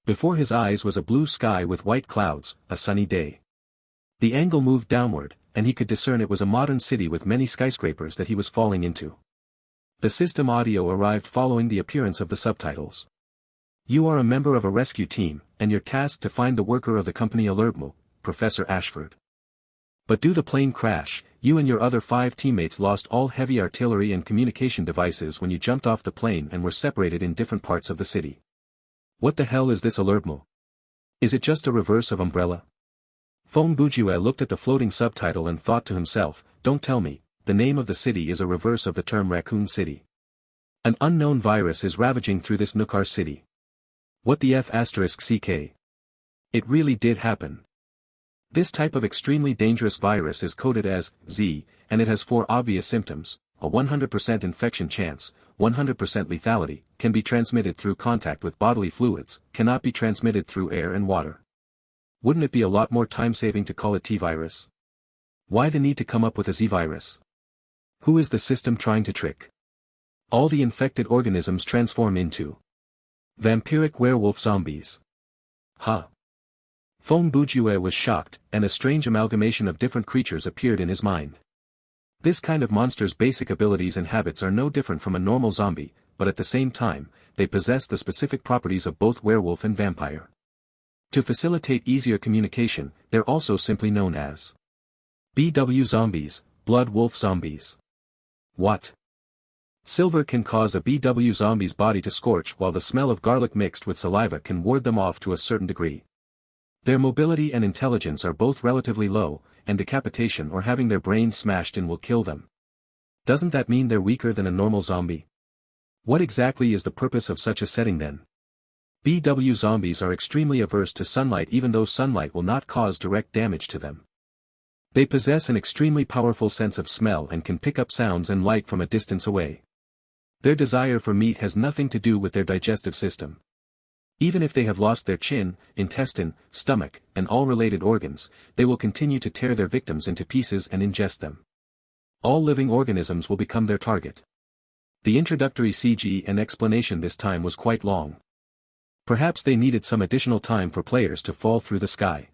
A: Before his eyes was a blue sky with white clouds, a sunny day. The angle moved downward, and he could discern it was a modern city with many skyscrapers that he was falling into. The system audio arrived following the appearance of the subtitles. You are a member of a rescue team, and you're tasked to find the worker of the company Alertmo, Professor Ashford. But due to the plane crash, you and your other 5 teammates lost all heavy artillery and communication devices when you jumped off the plane and were separated in different parts of the city. What the hell is this Alertmo? Is it just a reverse of Umbrella? Fong Bujue looked at the floating subtitle and thought to himself, don't tell me, the name of the city is a reverse of the term Raccoon City. An unknown virus is ravaging through this Nukar city. What the F***ck? It really did happen. This type of extremely dangerous virus is coded as Z, and it has 4 obvious symptoms: a 100% infection chance, 100% lethality, can be transmitted through contact with bodily fluids, cannot be transmitted through air and water. Wouldn't it be a lot more time-saving to call it T-virus? Why the need to come up with a Z-virus? Who is the system trying to trick? All the infected organisms transform into vampiric werewolf zombies. Huh. Fong Bujue was shocked, and a strange amalgamation of different creatures appeared in his mind. This kind of monster's basic abilities and habits are no different from a normal zombie, but at the same time, they possess the specific properties of both werewolf and vampire. To facilitate easier communication, they're also simply known as BW zombies, blood wolf zombies. What? Silver can cause a BW zombie's body to scorch, while the smell of garlic mixed with saliva can ward them off to a certain degree. Their mobility and intelligence are both relatively low, and decapitation or having their brains smashed in will kill them. Doesn't that mean they're weaker than a normal zombie? What exactly is the purpose of such a setting then? BW zombies are extremely averse to sunlight, even though sunlight will not cause direct damage to them. They possess an extremely powerful sense of smell and can pick up sounds and light from a distance away. Their desire for meat has nothing to do with their digestive system. Even if they have lost their chin, intestine, stomach, and all related organs, they will continue to tear their victims into pieces and ingest them. All living organisms will become their target. The introductory CG and explanation this time was quite long. Perhaps they needed some additional time for players to fall through the sky.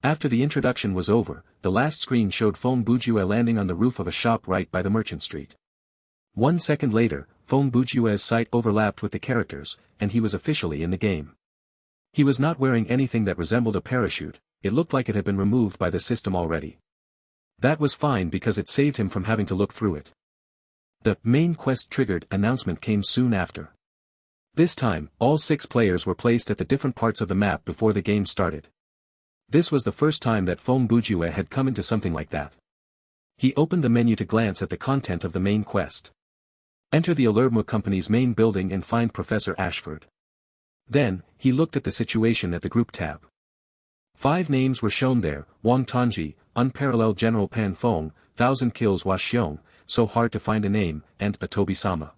A: After the introduction was over, the last screen showed Fong Bujue landing on the roof of a shop right by the Merchant Street. 1 second later, Fong Bujue's sight overlapped with the characters, and he was officially in the game. He was not wearing anything that resembled a parachute, it looked like it had been removed by the system already. That was fine because it saved him from having to look through it. The main quest triggered announcement came soon after. This time, all 6 players were placed at the different parts of the map before the game started. This was the first time that Fong Bujue had come into something like that. He opened the menu to glance at the content of the main quest. Enter the Alertmo Company's main building and find Professor Ashford. Then, he looked at the situation at the group tab. 5 names were shown there: Wang Tanji, Unparalleled General Pan Fong, 1000 Kills Hua Xiong, So Hard to Find a Name, and Batobi-sama.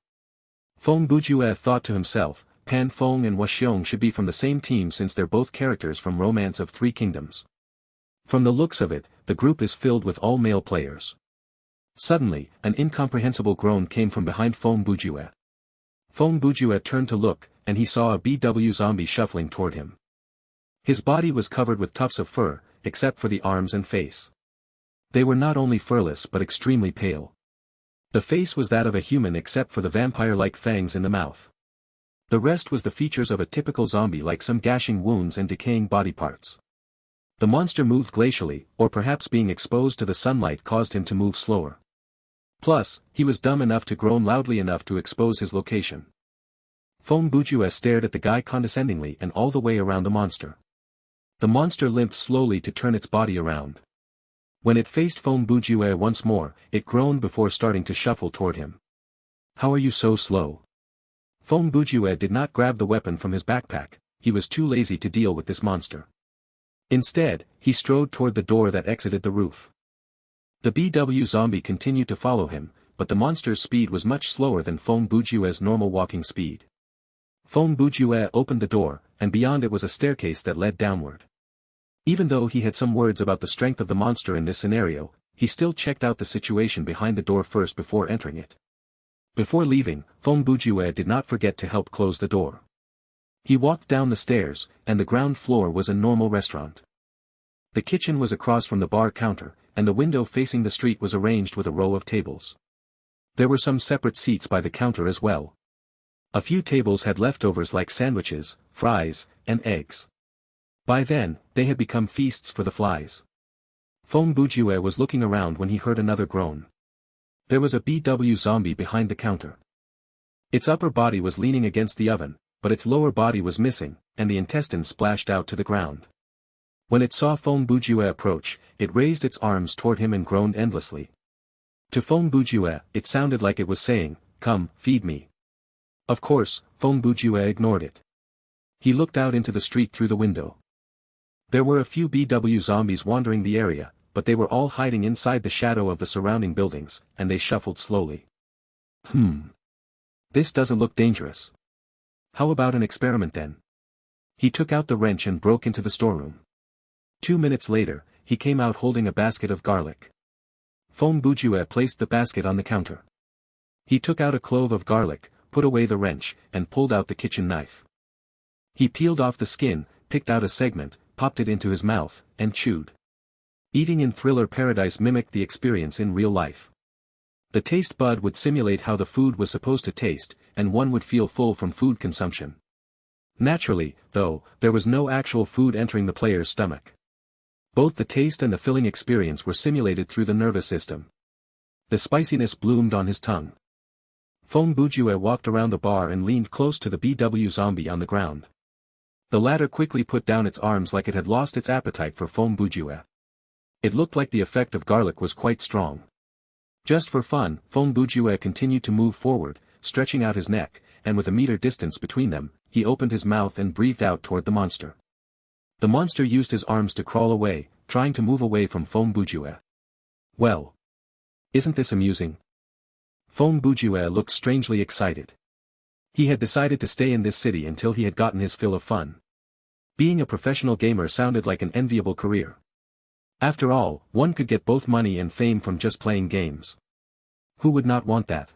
A: Fong Bujue thought to himself, Pan Fong and Hua Xiong should be from the same team since they're both characters from Romance of Three Kingdoms. From the looks of it, the group is filled with all male players. Suddenly, an incomprehensible groan came from behind Fong Bujue. Fong Bujue turned to look, and he saw a BW zombie shuffling toward him. His body was covered with tufts of fur, except for the arms and face. They were not only furless but extremely pale. The face was that of a human except for the vampire-like fangs in the mouth. The rest was the features of a typical zombie, like some gashing wounds and decaying body parts. The monster moved glacially, or perhaps being exposed to the sunlight caused him to move slower. Plus, he was dumb enough to groan loudly enough to expose his location. Fong Bujue stared at the guy condescendingly and all the way around the monster. The monster limped slowly to turn its body around. When it faced Fong Bujue once more, it groaned before starting to shuffle toward him. "How are you so slow?" Fong Bujue did not grab the weapon from his backpack, he was too lazy to deal with this monster. Instead, he strode toward the door that exited the roof. The BW zombie continued to follow him, but the monster's speed was much slower than Fong Bujue's normal walking speed. Fong Bujue opened the door, and beyond it was a staircase that led downward. Even though he had some words about the strength of the monster in this scenario, he still checked out the situation behind the door first before entering it. Before leaving, Fong Bujue did not forget to help close the door. He walked down the stairs, and the ground floor was a normal restaurant. The kitchen was across from the bar counter, and the window facing the street was arranged with a row of tables. There were some separate seats by the counter as well. A few tables had leftovers like sandwiches, fries, and eggs. By then, they had become feasts for the flies. Fong Bujue was looking around when he heard another groan. There was a BW zombie behind the counter. Its upper body was leaning against the oven, but its lower body was missing, and the intestines splashed out to the ground. When it saw Fong Bujue approach, it raised its arms toward him and groaned endlessly. To Fong Bujue, it sounded like it was saying, "Come, feed me." Of course, Fong Bujue ignored it. He looked out into the street through the window. There were a few BW zombies wandering the area, but they were all hiding inside the shadow of the surrounding buildings, and they shuffled slowly. This doesn't look dangerous. How about an experiment then? He took out the wrench and broke into the storeroom. 2 minutes later, he came out holding a basket of garlic. Fong Bujue placed the basket on the counter. He took out a clove of garlic, put away the wrench, and pulled out the kitchen knife. He peeled off the skin, picked out a segment, popped it into his mouth, and chewed. Eating in Thriller Paradise mimicked the experience in real life. The taste bud would simulate how the food was supposed to taste, and one would feel full from food consumption. Naturally, though, there was no actual food entering the player's stomach. Both the taste and the filling experience were simulated through the nervous system. The spiciness bloomed on his tongue. Fong Bujue walked around the bar and leaned close to the BW zombie on the ground. The latter quickly put down its arms like it had lost its appetite for Fong Bujue. It looked like the effect of garlic was quite strong. Just for fun, Fong Bujue continued to move forward, stretching out his neck, and with a meter distance between them, he opened his mouth and breathed out toward the monster. The monster used his arms to crawl away, trying to move away from Fong Bujue. Well. Isn't this amusing? Fong Bujue looked strangely excited. He had decided to stay in this city until he had gotten his fill of fun. Being a professional gamer sounded like an enviable career. After all, one could get both money and fame from just playing games. Who would not want that?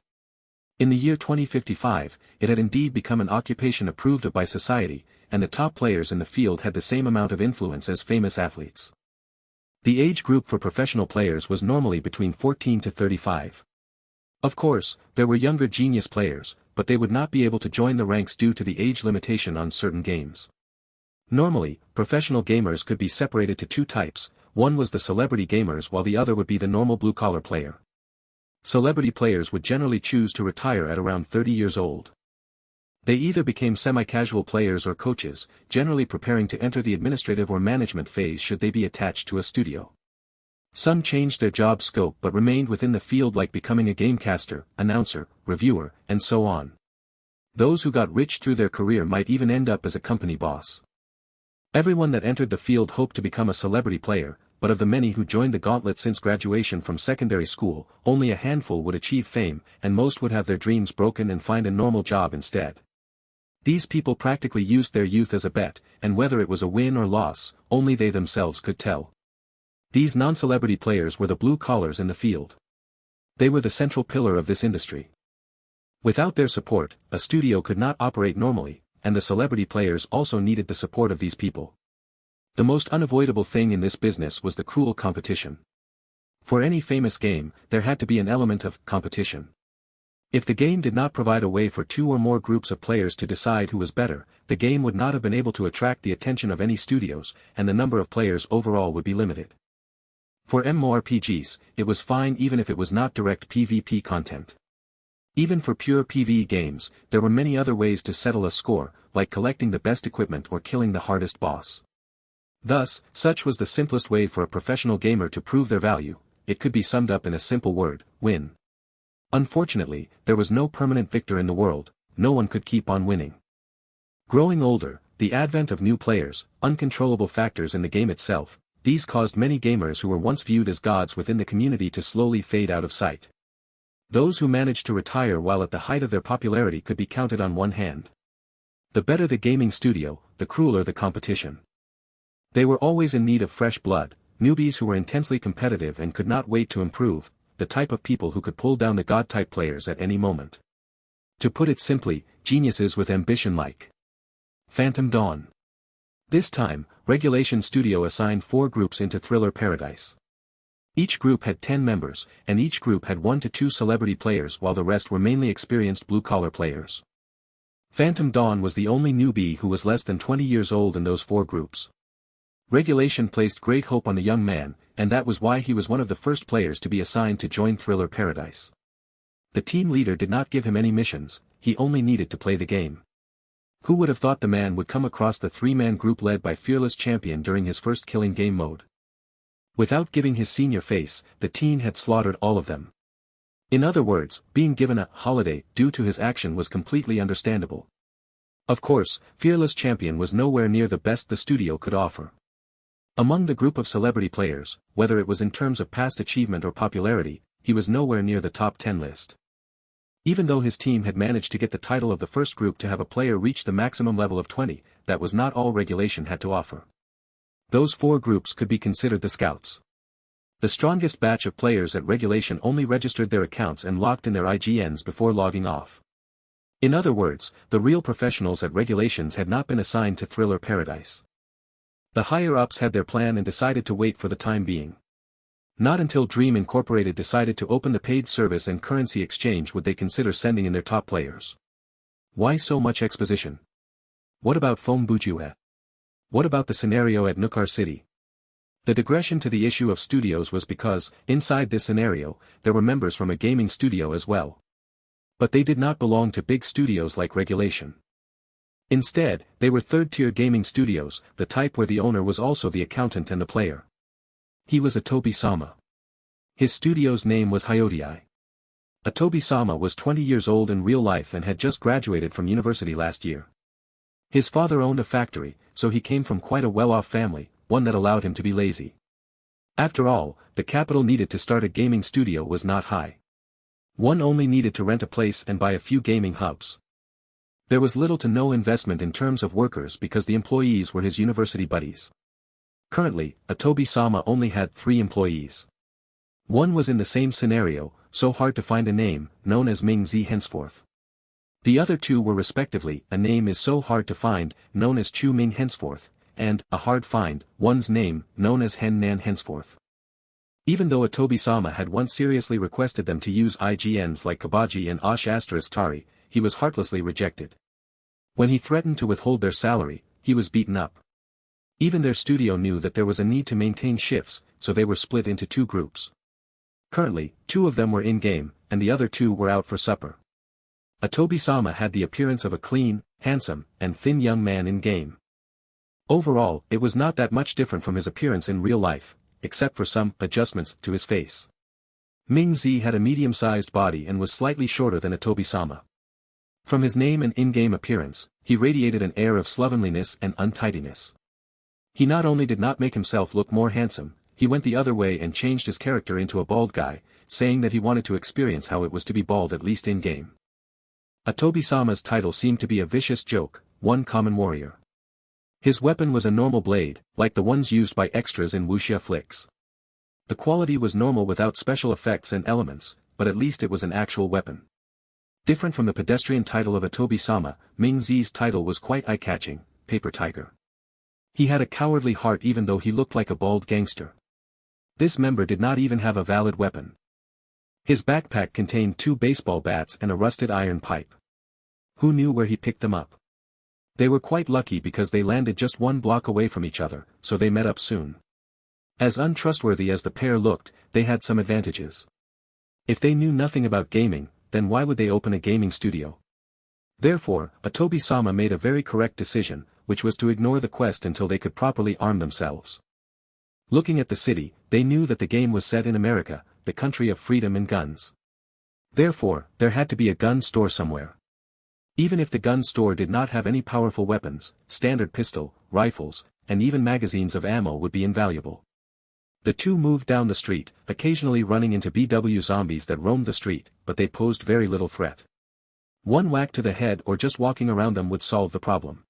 A: In the year 2055, it had indeed become an occupation approved of by society, and the top players in the field had the same amount of influence as famous athletes. The age group for professional players was normally between 14 to 35. Of course, there were younger genius players, but they would not be able to join the ranks due to the age limitation on certain games. Normally, professional gamers could be separated to two types, one was the celebrity gamers while the other would be the normal blue-collar player. Celebrity players would generally choose to retire at around 30 years old. They either became semi-casual players or coaches, generally preparing to enter the administrative or management phase should they be attached to a studio. Some changed their job scope but remained within the field, like becoming a gamecaster, announcer, reviewer, and so on. Those who got rich through their career might even end up as a company boss. Everyone that entered the field hoped to become a celebrity player, but of the many who joined the gauntlet since graduation from secondary school, only a handful would achieve fame, and most would have their dreams broken and find a normal job instead. These people practically used their youth as a bet, and whether it was a win or loss, only they themselves could tell. These non-celebrity players were the blue collars in the field. They were the central pillar of this industry. Without their support, a studio could not operate normally, and the celebrity players also needed the support of these people. The most unavoidable thing in this business was the cruel competition. For any famous game, there had to be an element of competition. If the game did not provide a way for two or more groups of players to decide who was better, the game would not have been able to attract the attention of any studios, and the number of players overall would be limited. For MMORPGs, it was fine even if it was not direct PvP content. Even for pure PvE games, there were many other ways to settle a score, like collecting the best equipment or killing the hardest boss. Thus, such was the simplest way for a professional gamer to prove their value. It could be summed up in a simple word: win. Unfortunately, there was no permanent victor in the world, no one could keep on winning. Growing older, the advent of new players, uncontrollable factors in the game itself, these caused many gamers who were once viewed as gods within the community to slowly fade out of sight. Those who managed to retire while at the height of their popularity could be counted on one hand. The better the gaming studio, the crueler the competition. They were always in need of fresh blood, newbies who were intensely competitive and could not wait to improve, the type of people who could pull down the god-type players at any moment. To put it simply, geniuses with ambition like Phantom Dawn. This time, Regulation Studio assigned 4 groups into Thriller Paradise. Each group had 10 members, and each group had 1 to 2 celebrity players while the rest were mainly experienced blue-collar players. Phantom Dawn was the only newbie who was less than 20 years old in those 4 groups. Regulation placed great hope on the young man, and that was why he was one of the first players to be assigned to join Thriller Paradise. The team leader did not give him any missions, he only needed to play the game. Who would have thought the man would come across the 3-man group led by Fearless Champion during his first killing game mode? Without giving his senior face, the teen had slaughtered all of them. In other words, being given a holiday due to his action was completely understandable. Of course, Fearless Champion was nowhere near the best the studio could offer. Among the group of celebrity players, whether it was in terms of past achievement or popularity, he was nowhere near the top 10 list. Even though his team had managed to get the title of the first group to have a player reach the maximum level of 20, that was not all Regulation had to offer. Those 4 groups could be considered the scouts. The strongest batch of players at Regulation only registered their accounts and locked in their IGNs before logging off. In other words, the real professionals at Regulations had not been assigned to Thriller Paradise. The higher-ups had their plan and decided to wait for the time being. Not until Dream Incorporated decided to open the paid service and currency exchange would they consider sending in their top players. Why so much exposition? What about Foam Bujue? What about the scenario at Nukar City? The digression to the issue of studios was because, inside this scenario, there were members from a gaming studio as well. But they did not belong to big studios like Regulation. Instead, they were third-tier gaming studios, the type where the owner was also the accountant and the player. He was Atobi-sama. His studio's name was Hyodai. Atobi-sama was 20 years old in real life and had just graduated from university last year. His father owned a factory, so he came from quite a well-off family, one that allowed him to be lazy. After all, the capital needed to start a gaming studio was not high. One only needed to rent a place and buy a few gaming hubs. There was little to no investment in terms of workers because the employees were his university buddies. Currently, Atobi-sama only had 3 employees. One was in the same scenario, so hard to find a name, known as Ming Zi henceforth. The other two were respectively, a name is so hard to find, known as Chu Ming henceforth, and, a hard find, one's name, known as Hen Nan henceforth. Even though Atobi-sama had once seriously requested them to use IGNs like Kabaji and Tari, he was heartlessly rejected. When he threatened to withhold their salary, he was beaten up. Even their studio knew that there was a need to maintain shifts, so they were split into two groups. Currently, 2 of them were in-game, and the other 2 were out for supper. Atobi-sama had the appearance of a clean, handsome, and thin young man in-game. Overall, it was not that much different from his appearance in real life, except for some adjustments to his face. Ming Zi had a medium-sized body and was slightly shorter than Atobi-sama. From his name and in-game appearance, he radiated an air of slovenliness and untidiness. He not only did not make himself look more handsome, he went the other way and changed his character into a bald guy, saying that he wanted to experience how it was to be bald at least in-game. Atobi-sama's title seemed to be a vicious joke, one common warrior. His weapon was a normal blade, like the ones used by extras in wuxia flicks. The quality was normal without special effects and elements, but at least it was an actual weapon. Different from the pedestrian title of Atobi-sama, Ming Zi's title was quite eye-catching, Paper Tiger. He had a cowardly heart even though he looked like a bald gangster. This member did not even have a valid weapon. His backpack contained 2 baseball bats and a rusted iron pipe. Who knew where he picked them up? They were quite lucky because they landed just 1 block away from each other, so they met up soon. As untrustworthy as the pair looked, they had some advantages. If they knew nothing about gaming, then why would they open a gaming studio? Therefore, Atobi-sama made a very correct decision, which was to ignore the quest until they could properly arm themselves. Looking at the city, they knew that the game was set in America, the country of freedom and guns. Therefore, there had to be a gun store somewhere. Even if the gun store did not have any powerful weapons, standard pistol, rifles, and even magazines of ammo would be invaluable. The 2 moved down the street, occasionally running into BW zombies that roamed the street, but they posed very little threat. 1 whack to the head or just walking around them would solve the problem.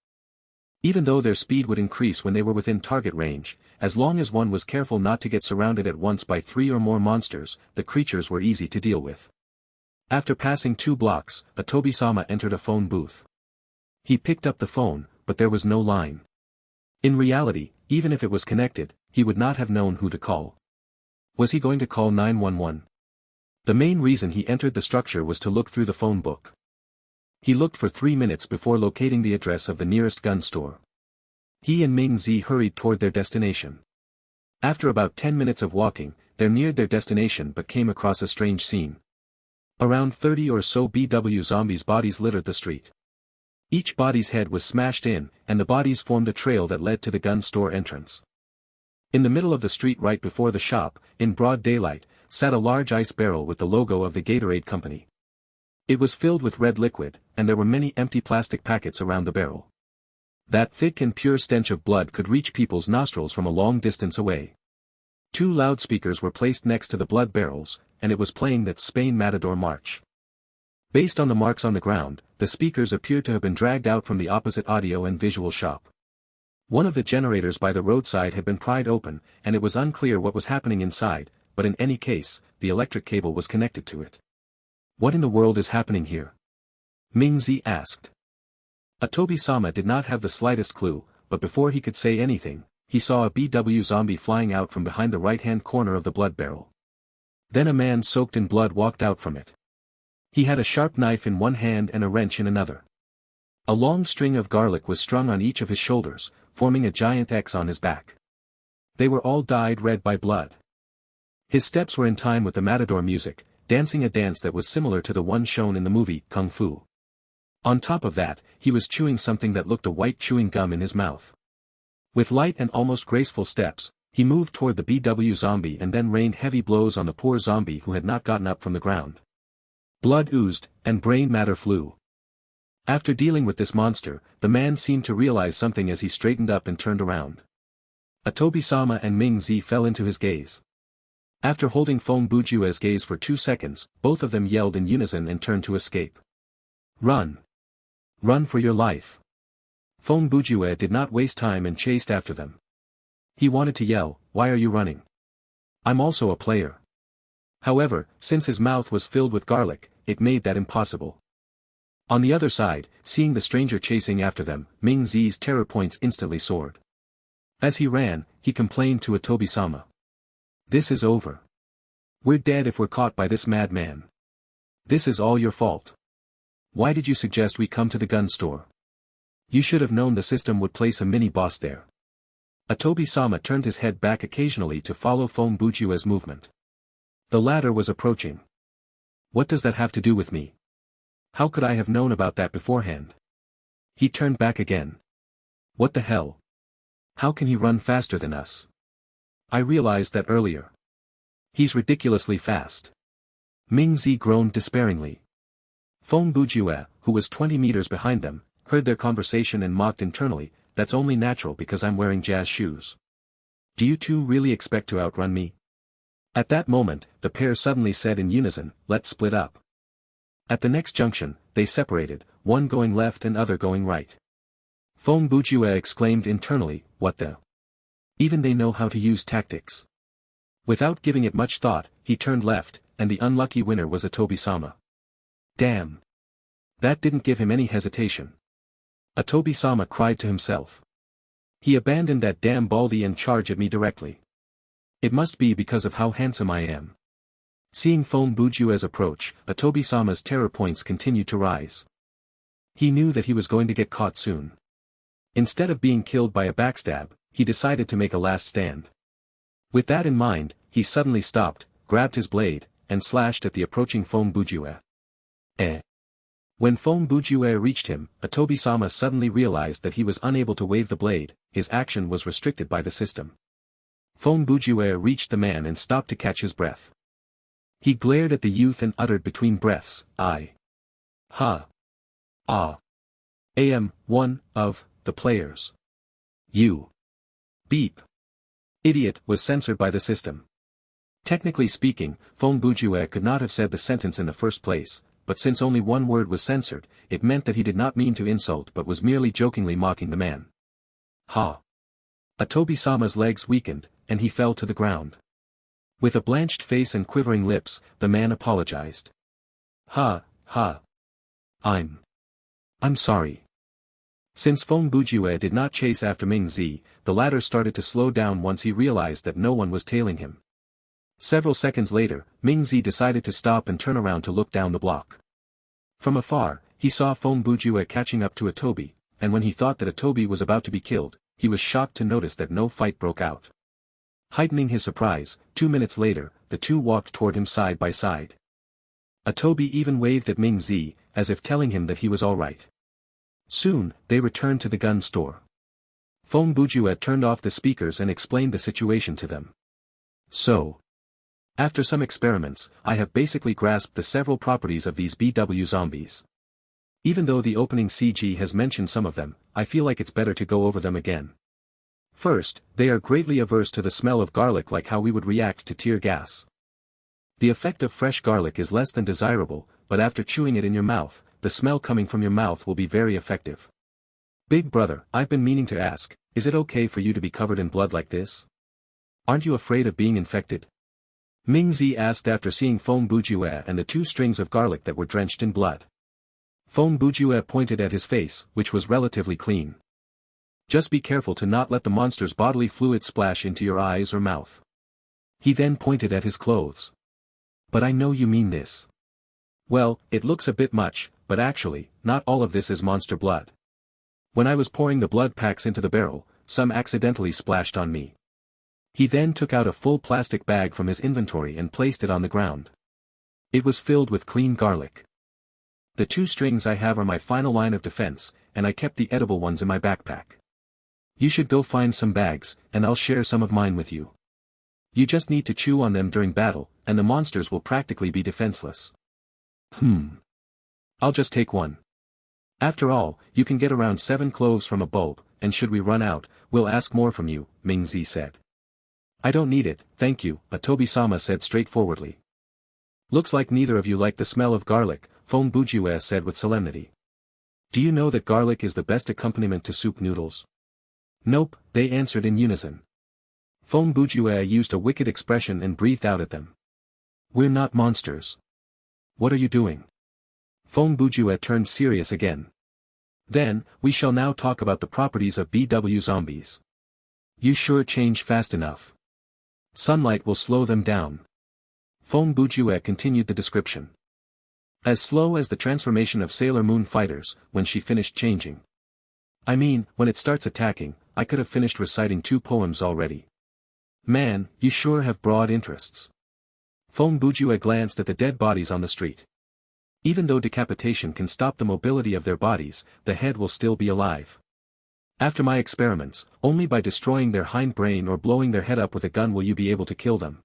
A: Even though their speed would increase when they were within target range, as long as one was careful not to get surrounded at once by 3 or more monsters, the creatures were easy to deal with. After passing 2 blocks, Atobi-sama entered a phone booth. He picked up the phone, but there was no line. In reality, even if it was connected, he would not have known who to call. Was he going to call 911? The main reason he entered the structure was to look through the phone book. He looked for 3 minutes before locating the address of the nearest gun store. He and Ming Zi hurried toward their destination. After about 10 minutes of walking, they neared their destination but came across a strange scene. Around 30 or so BW zombies' bodies littered the street. Each body's head was smashed in, and the bodies formed a trail that led to the gun store entrance. In the middle of the street right before the shop, in broad daylight, sat a large ice barrel with the logo of the Gatorade company. It was filled with red liquid, and there were many empty plastic packets around the barrel. That thick and pure stench of blood could reach people's nostrils from a long distance away. 2 loudspeakers were placed next to the blood barrels, and it was playing the Spain Matador March. Based on the marks on the ground, the speakers appeared to have been dragged out from the opposite audio and visual shop. One of the generators by the roadside had been pried open, and it was unclear what was happening inside, but in any case, the electric cable was connected to it. What in the world is happening here? Ming Zi asked. Atobi-sama did not have the slightest clue, but before he could say anything, he saw a BW zombie flying out from behind the right-hand corner of the blood barrel. Then a man soaked in blood walked out from it. He had a sharp knife in one hand and a wrench in another. A long string of garlic was strung on each of his shoulders, forming a giant X on his back. They were all dyed red by blood. His steps were in time with the Matador music, dancing a dance that was similar to the one shown in the movie Kung Fu. On top of that, he was chewing something that looked like white chewing gum in his mouth. With light and almost graceful steps, he moved toward the BW zombie and then rained heavy blows on the poor zombie who had not gotten up from the ground. Blood oozed, and brain matter flew. After dealing with this monster, the man seemed to realize something as he straightened up and turned around. Atobi-sama and Ming Zi fell into his gaze. After holding Feng Bujue's gaze for 2 seconds, both of them yelled in unison and turned to escape. Run! Run for your life! Feng Bujue did not waste time and chased after them. He wanted to yell, "Why are you running? I'm also a player." However, since his mouth was filled with garlic, it made that impossible. On the other side, seeing the stranger chasing after them, Ming Zi's terror points instantly soared. As he ran, he complained to Atobi-sama. "This is over. We're dead if we're caught by this madman. This is all your fault. Why did you suggest we come to the gun store? You should have known the system would place a mini-boss there." Atobi-sama turned his head back occasionally to follow Fong Bujue's movement. The latter was approaching. "What does that have to do with me? How could I have known about that beforehand?" He turned back again. "What the hell? How can he run faster than us? I realized that earlier. He's ridiculously fast." Ming Zi groaned despairingly. Fong Bujue, who was 20 meters behind them, heard their conversation and mocked internally, "That's only natural because I'm wearing jazz shoes. Do you two really expect to outrun me?" At that moment, the pair suddenly said in unison, "Let's split up." At the next junction, they separated, one going left and other going right. Fong Bujue exclaimed internally, "What the? Even they know how to use tactics." Without giving it much thought, he turned left, and the unlucky winner was Atobi-sama. Damn! That didn't give him any hesitation. Atobi-sama cried to himself. He abandoned that damn baldy and charged at me directly. It must be because of how handsome I am. Seeing Fong Bujue's approach, Atobi-sama's terror points continued to rise. He knew that he was going to get caught soon. Instead of being killed by a backstab, he decided to make a last stand. With that in mind, he suddenly stopped, grabbed his blade, and slashed at the approaching Fong Bujue. When Fong Bujue reached him, Atobi-sama suddenly realized that he was unable to wave the blade, his action was restricted by the system. Fong Bujue reached the man and stopped to catch his breath. He glared at the youth and uttered between breaths, "I. Ha. Ah. Am one of the players. You. Beep. Idiot" was censored by the system. Technically speaking, Fong Bujue could not have said the sentence in the first place, but since only one word was censored, it meant that he did not mean to insult but was merely jokingly mocking the man. Ha. Atobi-sama's legs weakened, and he fell to the ground. With a blanched face and quivering lips, the man apologized. Ha. I'm sorry. Since Fong Bujue did not chase after Ming Zi, the latter started to slow down once he realized that no one was tailing him. Several seconds later, Ming Zi decided to stop and turn around to look down the block. From afar, he saw Fong Bujue catching up to Atobi, and when he thought that Atobi was about to be killed, he was shocked to notice that no fight broke out. Heightening his surprise, 2 minutes later, the two walked toward him side by side. Atobi even waved at Ming Zi, as if telling him that he was all right. Soon, they returned to the gun store. Fong Bujue turned off the speakers and explained the situation to them. So, after some experiments, I have basically grasped the several properties of these BW zombies. Even though the opening CG has mentioned some of them, I feel like it's better to go over them again. First, they are greatly averse to the smell of garlic, like how we would react to tear gas. The effect of fresh garlic is less than desirable, but after chewing it in your mouth, the smell coming from your mouth will be very effective. Big brother, I've been meaning to ask, is it okay for you to be covered in blood like this? Aren't you afraid of being infected? Ming Zi asked after seeing Fong Bujue and the 2 strings of garlic that were drenched in blood. Fong Bujue pointed at his face, which was relatively clean. Just be careful to not let the monster's bodily fluid splash into your eyes or mouth. He then pointed at his clothes. But I know you mean this. Well, it looks a bit much, but actually, not all of this is monster blood. When I was pouring the blood packs into the barrel, some accidentally splashed on me. He then took out a full plastic bag from his inventory and placed it on the ground. It was filled with clean garlic. The 2 strings I have are my final line of defense, and I kept the edible ones in my backpack. You should go find some bags, and I'll share some of mine with you. You just need to chew on them during battle, and the monsters will practically be defenseless. I'll just take one. After all, you can get around 7 cloves from a bulb, and should we run out, we'll ask more from you, Ming Zi said. I don't need it, thank you, Atobi-sama said straightforwardly. Looks like neither of you like the smell of garlic, Fong Bujue said with solemnity. Do you know that garlic is the best accompaniment to soup noodles? Nope, they answered in unison. Fong Bujue used a wicked expression and breathed out at them. We're not monsters. What are you doing? Fong Bujue turned serious again. Then, we shall now talk about the properties of BW zombies. You sure change fast enough. Sunlight will slow them down. Fong Bujue continued the description. As slow as the transformation of Sailor Moon fighters, when she finished changing. I mean, when it starts attacking, I could have finished reciting 2 poems already. Man, you sure have broad interests. Fong Bujue glanced at the dead bodies on the street. Even though decapitation can stop the mobility of their bodies, the head will still be alive. After my experiments, only by destroying their hind brain or blowing their head up with a gun will you be able to kill them.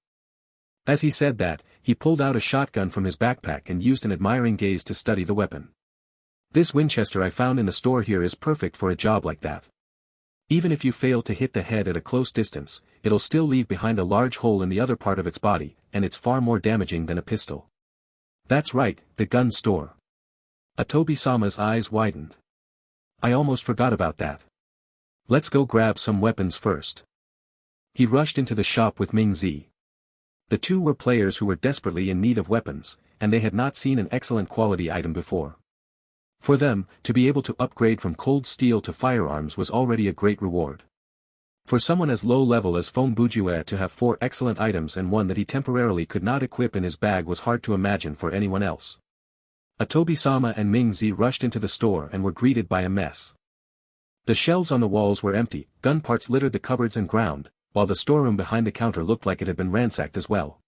A: As he said that, he pulled out a shotgun from his backpack and used an admiring gaze to study the weapon. This Winchester I found in the store here is perfect for a job like that. Even if you fail to hit the head at a close distance, it'll still leave behind a large hole in the other part of its body, and it's far more damaging than a pistol. That's right, the gun store. Atobi-sama's eyes widened. I almost forgot about that. Let's go grab some weapons first. He rushed into the shop with Ming Zi. The two were players who were desperately in need of weapons, and they had not seen an excellent quality item before. For them, to be able to upgrade from cold steel to firearms was already a great reward. For someone as low level as Fong Bujue to have 4 excellent items and one that he temporarily could not equip in his bag was hard to imagine for anyone else. Atobi-sama and Ming Zi rushed into the store and were greeted by a mess. The shelves on the walls were empty, gun parts littered the cupboards and ground, while the storeroom behind the counter looked like it had been ransacked as well.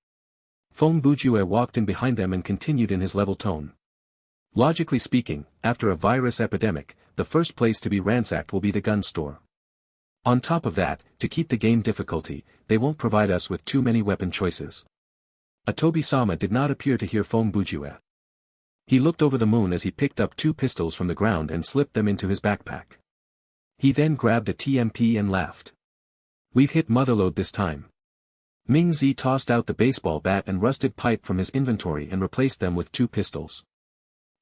A: Fong Bujue walked in behind them and continued in his level tone. Logically speaking, after a virus epidemic, the first place to be ransacked will be the gun store. On top of that, to keep the game difficulty, they won't provide us with too many weapon choices. Atobi-sama did not appear to hear Fong Bujue. He looked over the moon as he picked up 2 pistols from the ground and slipped them into his backpack. He then grabbed a TMP and laughed. We've hit motherlode this time. Ming Zi tossed out the baseball bat and rusted pipe from his inventory and replaced them with 2 pistols.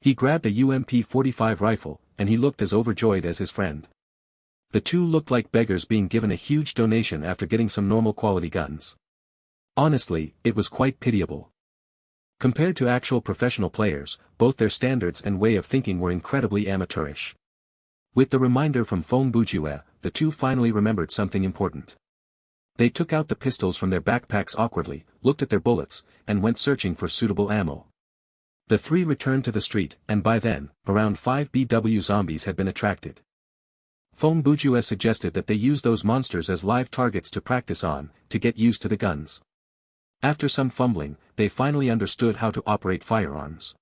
A: He grabbed a UMP-45 rifle, and he looked as overjoyed as his friend. The two looked like beggars being given a huge donation after getting some normal quality guns. Honestly, it was quite pitiable. Compared to actual professional players, both their standards and way of thinking were incredibly amateurish. With the reminder from Fong Bujue, the two finally remembered something important. They took out the pistols from their backpacks awkwardly, looked at their bullets, and went searching for suitable ammo. The 3 returned to the street, and by then, around 5 BW zombies had been attracted. Fong Bujue suggested that they use those monsters as live targets to practice on, to get used to the guns. After some fumbling, they finally understood how to operate firearms.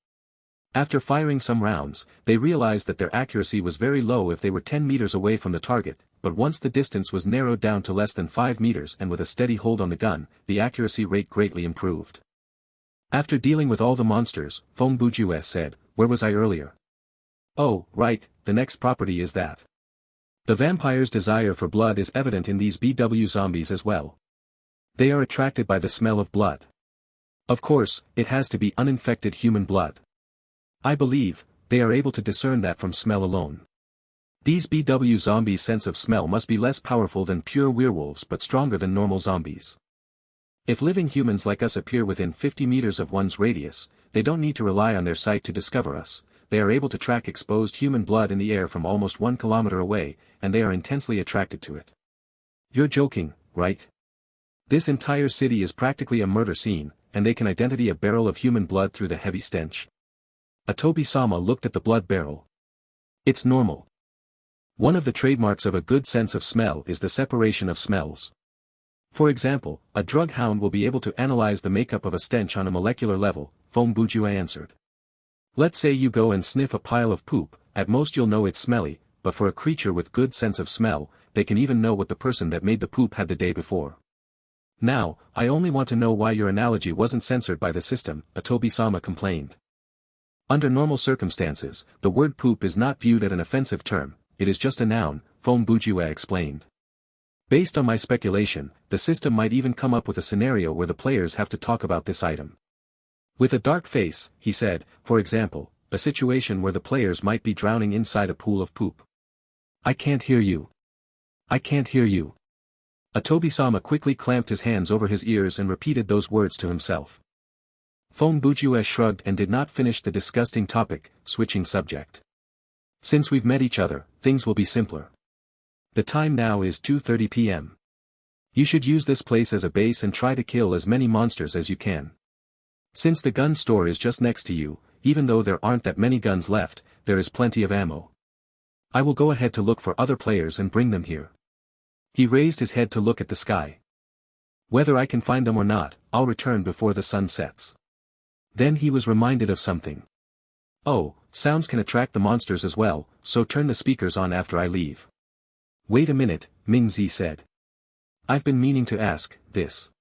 A: After firing some rounds, they realized that their accuracy was very low if they were 10 meters away from the target, but once the distance was narrowed down to less than 5 meters and with a steady hold on the gun, the accuracy rate greatly improved. After dealing with all the monsters, Fong Bujue said, "Where was I earlier? Oh, right, the next property is that. The vampire's desire for blood is evident in these BW zombies as well. They are attracted by the smell of blood. Of course, it has to be uninfected human blood. I believe, they are able to discern that from smell alone. These BW zombies' sense of smell must be less powerful than pure werewolves but stronger than normal zombies. If living humans like us appear within 50 meters of one's radius, they don't need to rely on their sight to discover us. They are able to track exposed human blood in the air from almost 1 kilometer away, and they are intensely attracted to it. You're joking, right? This entire city is practically a murder scene, and they can identify a barrel of human blood through the heavy stench." Atobi-sama looked at the blood barrel. "It's normal. One of the trademarks of a good sense of smell is the separation of smells. For example, a drug hound will be able to analyze the makeup of a stench on a molecular level," Fong Bujue answered. "Let's say you go and sniff a pile of poop, at most you'll know it's smelly, but for a creature with good sense of smell, they can even know what the person that made the poop had the day before." "Now, I only want to know why your analogy wasn't censored by the system," Atobi-sama complained. "Under normal circumstances, the word poop is not viewed as an offensive term, it is just a noun," Fong Bujue explained. "Based on my speculation, the system might even come up with a scenario where the players have to talk about this item. With a dark face, he said, for example, a situation where the players might be drowning inside a pool of poop." "I can't hear you. I can't hear you." Atobi-sama quickly clamped his hands over his ears and repeated those words to himself. Feng Bujue shrugged and did not finish the disgusting topic, switching subject. Since we've met each other, things will be simpler. The time now is 2:30 p.m. You should use this place as a base and try to kill as many monsters as you can. Since the gun store is just next to you, even though there aren't that many guns left, there is plenty of ammo. I will go ahead to look for other players and bring them here. He raised his head to look at the sky. Whether I can find them or not, I'll return before the sun sets. Then he was reminded of something. Oh, sounds can attract the monsters as well, so turn the speakers on after I leave. Wait a minute, Mingzi said. I've been meaning to ask this.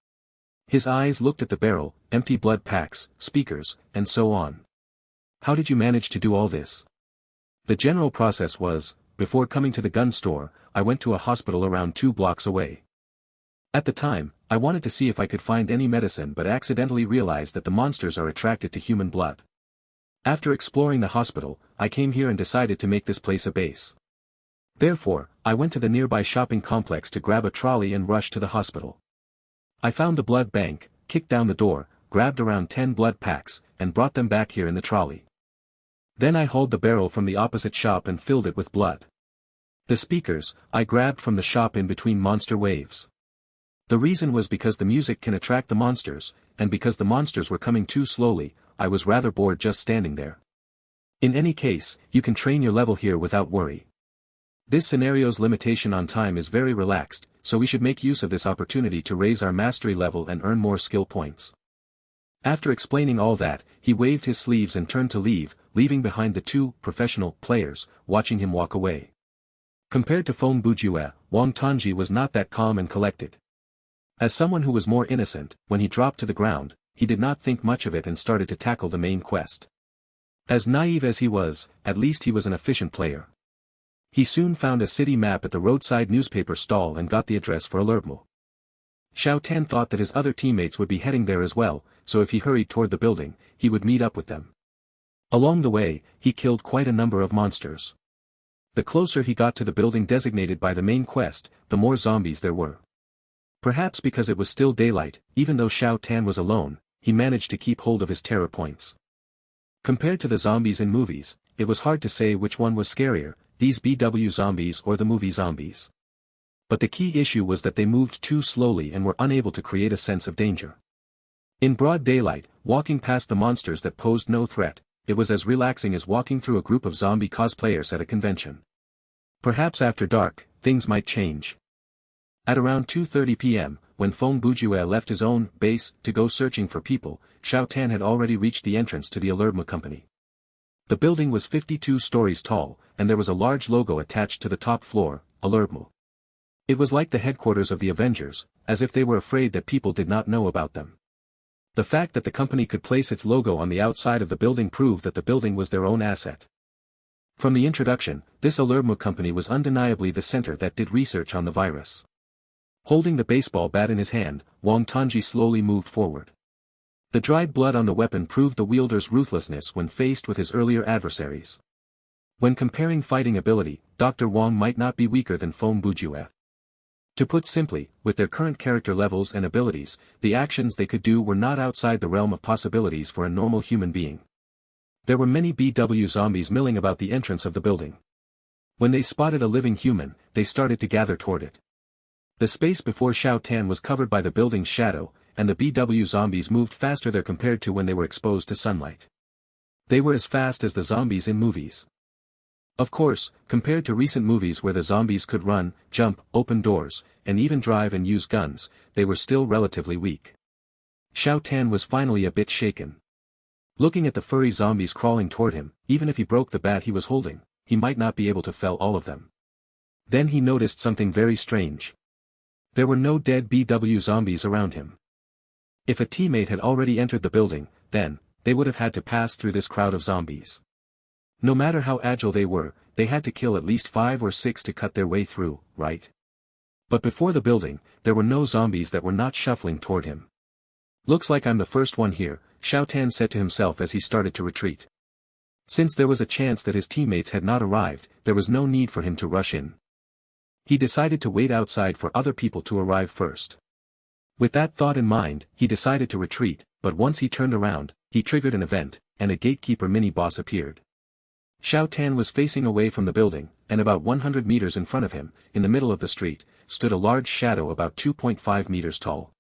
A: His eyes looked at the barrel, empty blood packs, speakers, and so on. How did you manage to do all this? The general process was, before coming to the gun store, I went to a hospital around 2 blocks away. At the time, I wanted to see if I could find any medicine but accidentally realized that the monsters are attracted to human blood. After exploring the hospital, I came here and decided to make this place a base. Therefore, I went to the nearby shopping complex to grab a trolley and rush to the hospital. I found the blood bank, kicked down the door, grabbed around 10 blood packs, and brought them back here in the trolley. Then I hauled the barrel from the opposite shop and filled it with blood. The speakers, I grabbed from the shop in between monster waves. The reason was because the music can attract the monsters, and because the monsters were coming too slowly, I was rather bored just standing there. In any case, you can train your level here without worry. This scenario's limitation on time is very relaxed, so we should make use of this opportunity to raise our mastery level and earn more skill points. After explaining all that, he waved his sleeves and turned to leave, leaving behind the 2 professional players, watching him walk away. Compared to Feng Bujue, Wang Tanji was not that calm and collected. As someone who was more innocent, when he dropped to the ground, he did not think much of it and started to tackle the main quest. As naive as he was, at least he was an efficient player. He soon found a city map at the roadside newspaper stall and got the address for Alertmo. Xiao Tan thought that his other teammates would be heading there as well, so if he hurried toward the building, he would meet up with them. Along the way, he killed quite a number of monsters. The closer he got to the building designated by the main quest, the more zombies there were. Perhaps because it was still daylight, even though Xiao Tan was alone, he managed to keep hold of his terror points. Compared to the zombies in movies, it was hard to say which one was scarier, these BW zombies or the movie zombies. But the key issue was that they moved too slowly and were unable to create a sense of danger. In broad daylight, walking past the monsters that posed no threat, it was as relaxing as walking through a group of zombie cosplayers at a convention. Perhaps after dark, things might change. At around 2:30 p.m., when Feng Bujue left his own base to go searching for people, Xiao Tan had already reached the entrance to the Alertmo company. The building was 52 stories tall, and there was a large logo attached to the top floor, Alertmo. It was like the headquarters of the Avengers, as if they were afraid that people did not know about them. The fact that the company could place its logo on the outside of the building proved that the building was their own asset. From the introduction, this Alertmo company was undeniably the center that did research on the virus. Holding the baseball bat in his hand, Wang Tanji slowly moved forward. The dried blood on the weapon proved the wielder's ruthlessness when faced with his earlier adversaries. When comparing fighting ability, Dr. Wang might not be weaker than Feng Bujue. To put simply, with their current character levels and abilities, the actions they could do were not outside the realm of possibilities for a normal human being. There were many BW zombies milling about the entrance of the building. When they spotted a living human, they started to gather toward it. The space before Xiao Tan was covered by the building's shadow, and the BW zombies moved faster there compared to when they were exposed to sunlight. They were as fast as the zombies in movies. Of course, compared to recent movies where the zombies could run, jump, open doors, and even drive and use guns, they were still relatively weak. Xiao Tan was finally a bit shaken. Looking at the furry zombies crawling toward him, even if he broke the bat he was holding, he might not be able to fell all of them. Then he noticed something very strange. There were no dead BW zombies around him. If a teammate had already entered the building, then, they would have had to pass through this crowd of zombies. No matter how agile they were, they had to kill at least 5 or 6 to cut their way through, right? But before the building, there were no zombies that were not shuffling toward him. Looks like I'm the first one here, Xiao Tan said to himself as he started to retreat. Since there was a chance that his teammates had not arrived, there was no need for him to rush in. He decided to wait outside for other people to arrive first. With that thought in mind, he decided to retreat, but once he turned around, he triggered an event, and a gatekeeper mini-boss appeared. Xiao Tan was facing away from the building, and about 100 meters in front of him, in the middle of the street, stood a large shadow about 2.5 meters tall.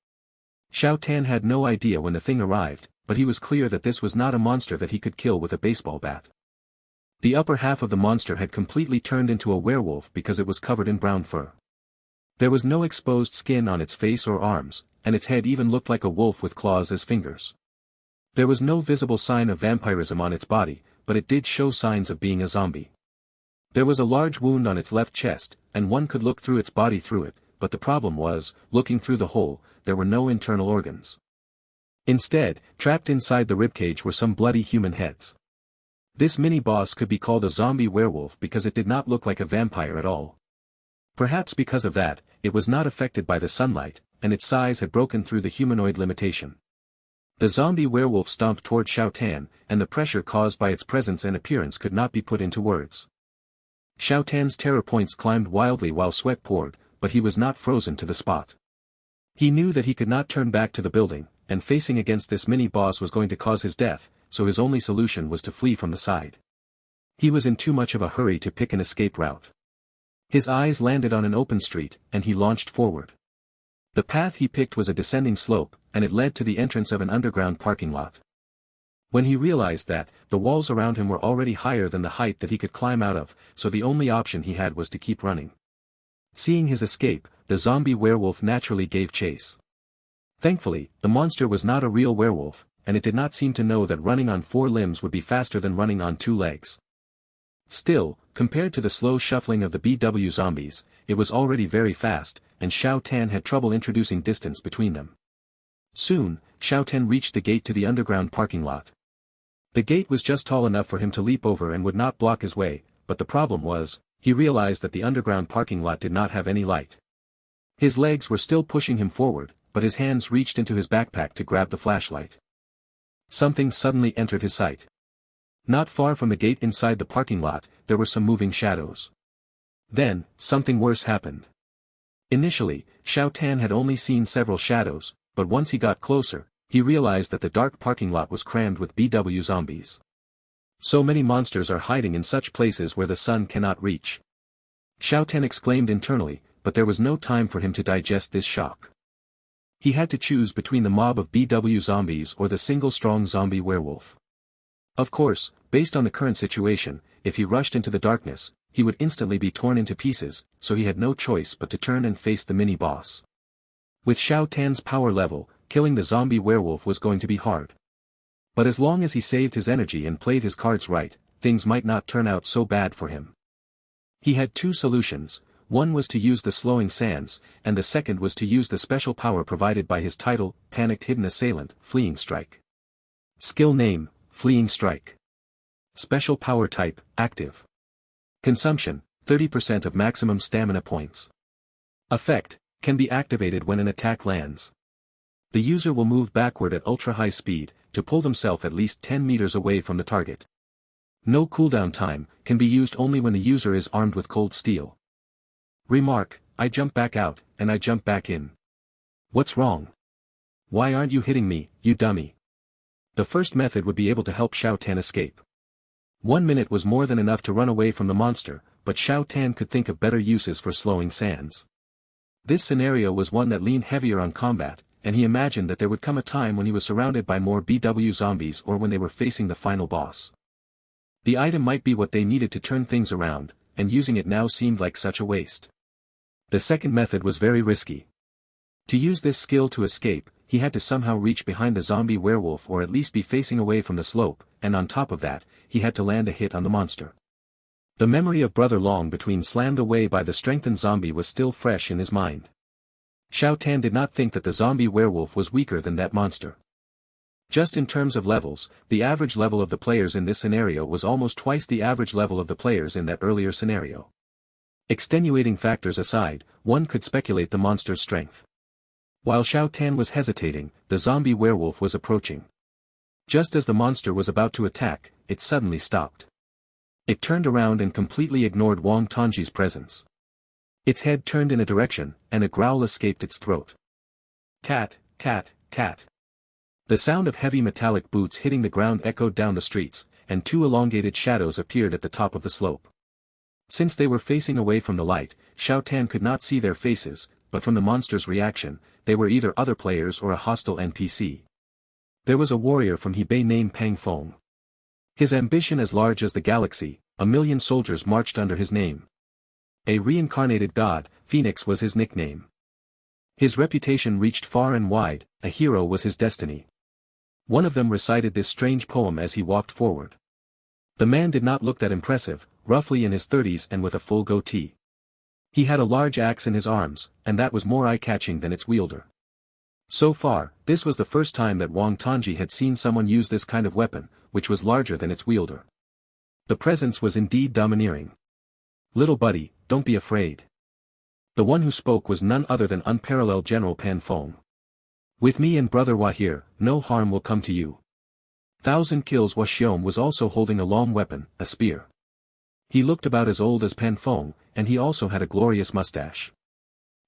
A: Xiao Tan had no idea when the thing arrived, but he was clear that this was not a monster that he could kill with a baseball bat. The upper half of the monster had completely turned into a werewolf because it was covered in brown fur. There was no exposed skin on its face or arms, and its head even looked like a wolf with claws as fingers. There was no visible sign of vampirism on its body, but it did show signs of being a zombie. There was a large wound on its left chest, and one could look through its body through it, but the problem was, looking through the hole, there were no internal organs. Instead, trapped inside the ribcage were some bloody human heads. This mini-boss could be called a zombie werewolf because it did not look like a vampire at all. Perhaps because of that, it was not affected by the sunlight, and its size had broken through the humanoid limitation. The zombie werewolf stomped toward Xiao Tan, and the pressure caused by its presence and appearance could not be put into words. Xiao Tan's terror points climbed wildly while sweat poured, but he was not frozen to the spot. He knew that he could not turn back to the building, and facing against this mini-boss was going to cause his death, so his only solution was to flee from the side. He was in too much of a hurry to pick an escape route. His eyes landed on an open street, and he launched forward. The path he picked was a descending slope, and it led to the entrance of an underground parking lot. When he realized that, the walls around him were already higher than the height that he could climb out of, so the only option he had was to keep running. Seeing his escape, the zombie werewolf naturally gave chase. Thankfully, the monster was not a real werewolf, and it did not seem to know that running on 4 limbs would be faster than running on 2 legs. Still, compared to the slow shuffling of the BW zombies, it was already very fast, and Xiao Tan had trouble introducing distance between them. Soon, Xiao Tan reached the gate to the underground parking lot. The gate was just tall enough for him to leap over and would not block his way, but the problem was, he realized that the underground parking lot did not have any light. His legs were still pushing him forward, but his hands reached into his backpack to grab the flashlight. Something suddenly entered his sight. Not far from the gate inside the parking lot, there were some moving shadows. Then, something worse happened. Initially, Xiao Tan had only seen several shadows, but once he got closer, he realized that the dark parking lot was crammed with BW zombies. So many monsters are hiding in such places where the sun cannot reach. Xiao Tan exclaimed internally, but there was no time for him to digest this shock. He had to choose between the mob of BW zombies or the single strong zombie werewolf. Of course, based on the current situation, if he rushed into the darkness, he would instantly be torn into pieces, so he had no choice but to turn and face the mini-boss. With Xiao Tan's power level, killing the zombie werewolf was going to be hard. But as long as he saved his energy and played his cards right, things might not turn out so bad for him. He had 2 solutions. One was to use the slowing sands, and the second was to use the special power provided by his title, Panicked Hidden Assailant, Fleeing Strike. Skill name, Fleeing Strike. Special power type, Active. Consumption, 30% of maximum stamina points. Effect, can be activated when an attack lands. The user will move backward at ultra-high speed, to pull themselves at least 10 meters away from the target. No cooldown time, can be used only when the user is armed with cold steel. Remark, I jump back out, and I jump back in. What's wrong? Why aren't you hitting me, you dummy? The first method would be able to help Xiao Tan escape. 1 minute was more than enough to run away from the monster, but Xiao Tan could think of better uses for slowing sands. This scenario was one that leaned heavier on combat, and he imagined that there would come a time when he was surrounded by more BW zombies or when they were facing the final boss. The item might be what they needed to turn things around, and using it now seemed like such a waste. The second method was very risky. To use this skill to escape, he had to somehow reach behind the zombie werewolf or at least be facing away from the slope, and on top of that, he had to land a hit on the monster. The memory of Brother Long between slammed away by the strengthened zombie was still fresh in his mind. Xiao Tan did not think that the zombie werewolf was weaker than that monster. Just in terms of levels, the average level of the players in this scenario was almost twice the average level of the players in that earlier scenario. Extenuating factors aside, one could speculate the monster's strength. While Xiao Tan was hesitating, the zombie werewolf was approaching. Just as the monster was about to attack, it suddenly stopped. It turned around and completely ignored Wang Tongji's presence. Its head turned in a direction, and a growl escaped its throat. Tat, tat, tat. The sound of heavy metallic boots hitting the ground echoed down the streets, and two elongated shadows appeared at the top of the slope. Since they were facing away from the light, Xiao Tan could not see their faces, but from the monster's reaction, they were either other players or a hostile NPC. There was a warrior from Hebei named Pang Feng. His ambition as large as the galaxy, 1,000,000 soldiers marched under his name. A reincarnated god, Phoenix was his nickname. His reputation reached far and wide, a hero was his destiny. One of them recited this strange poem as he walked forward. The man did not look that impressive, roughly in his 30s and with a full goatee. He had a large axe in his arms, and that was more eye-catching than its wielder. So far, this was the first time that Wang Tongji had seen someone use this kind of weapon, which was larger than its wielder. The presence was indeed domineering. "Little buddy, don't be afraid." The one who spoke was none other than unparalleled General Pan Feng. "With me and brother Hua here, no harm will come to you." 1,000 Kills Hua Xiong was also holding a long weapon, a spear. He looked about as old as Pan Feng, and he also had a glorious mustache.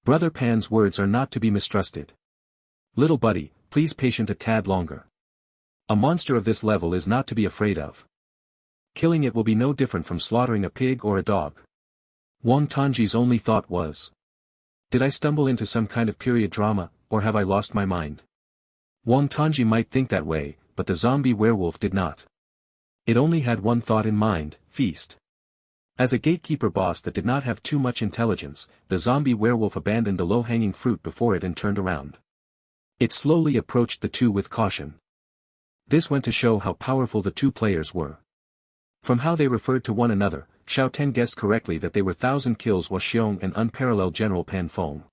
A: Brother Pan's words are not to be mistrusted. "Little buddy, please patient a tad longer. A monster of this level is not to be afraid of. Killing it will be no different from slaughtering a pig or a dog." Wang Tongji's only thought was, "Did I stumble into some kind of period drama, or have I lost my mind?" Wang Tongji might think that way, but the zombie werewolf did not. It only had one thought in mind, feast. As a gatekeeper boss that did not have too much intelligence, the zombie werewolf abandoned the low-hanging fruit before it and turned around. It slowly approached the two with caution. This went to show how powerful the two players were. From how they referred to one another, Xiao Ten guessed correctly that they were 1,000 Kills Hua Xiong and unparalleled General Pan Feng.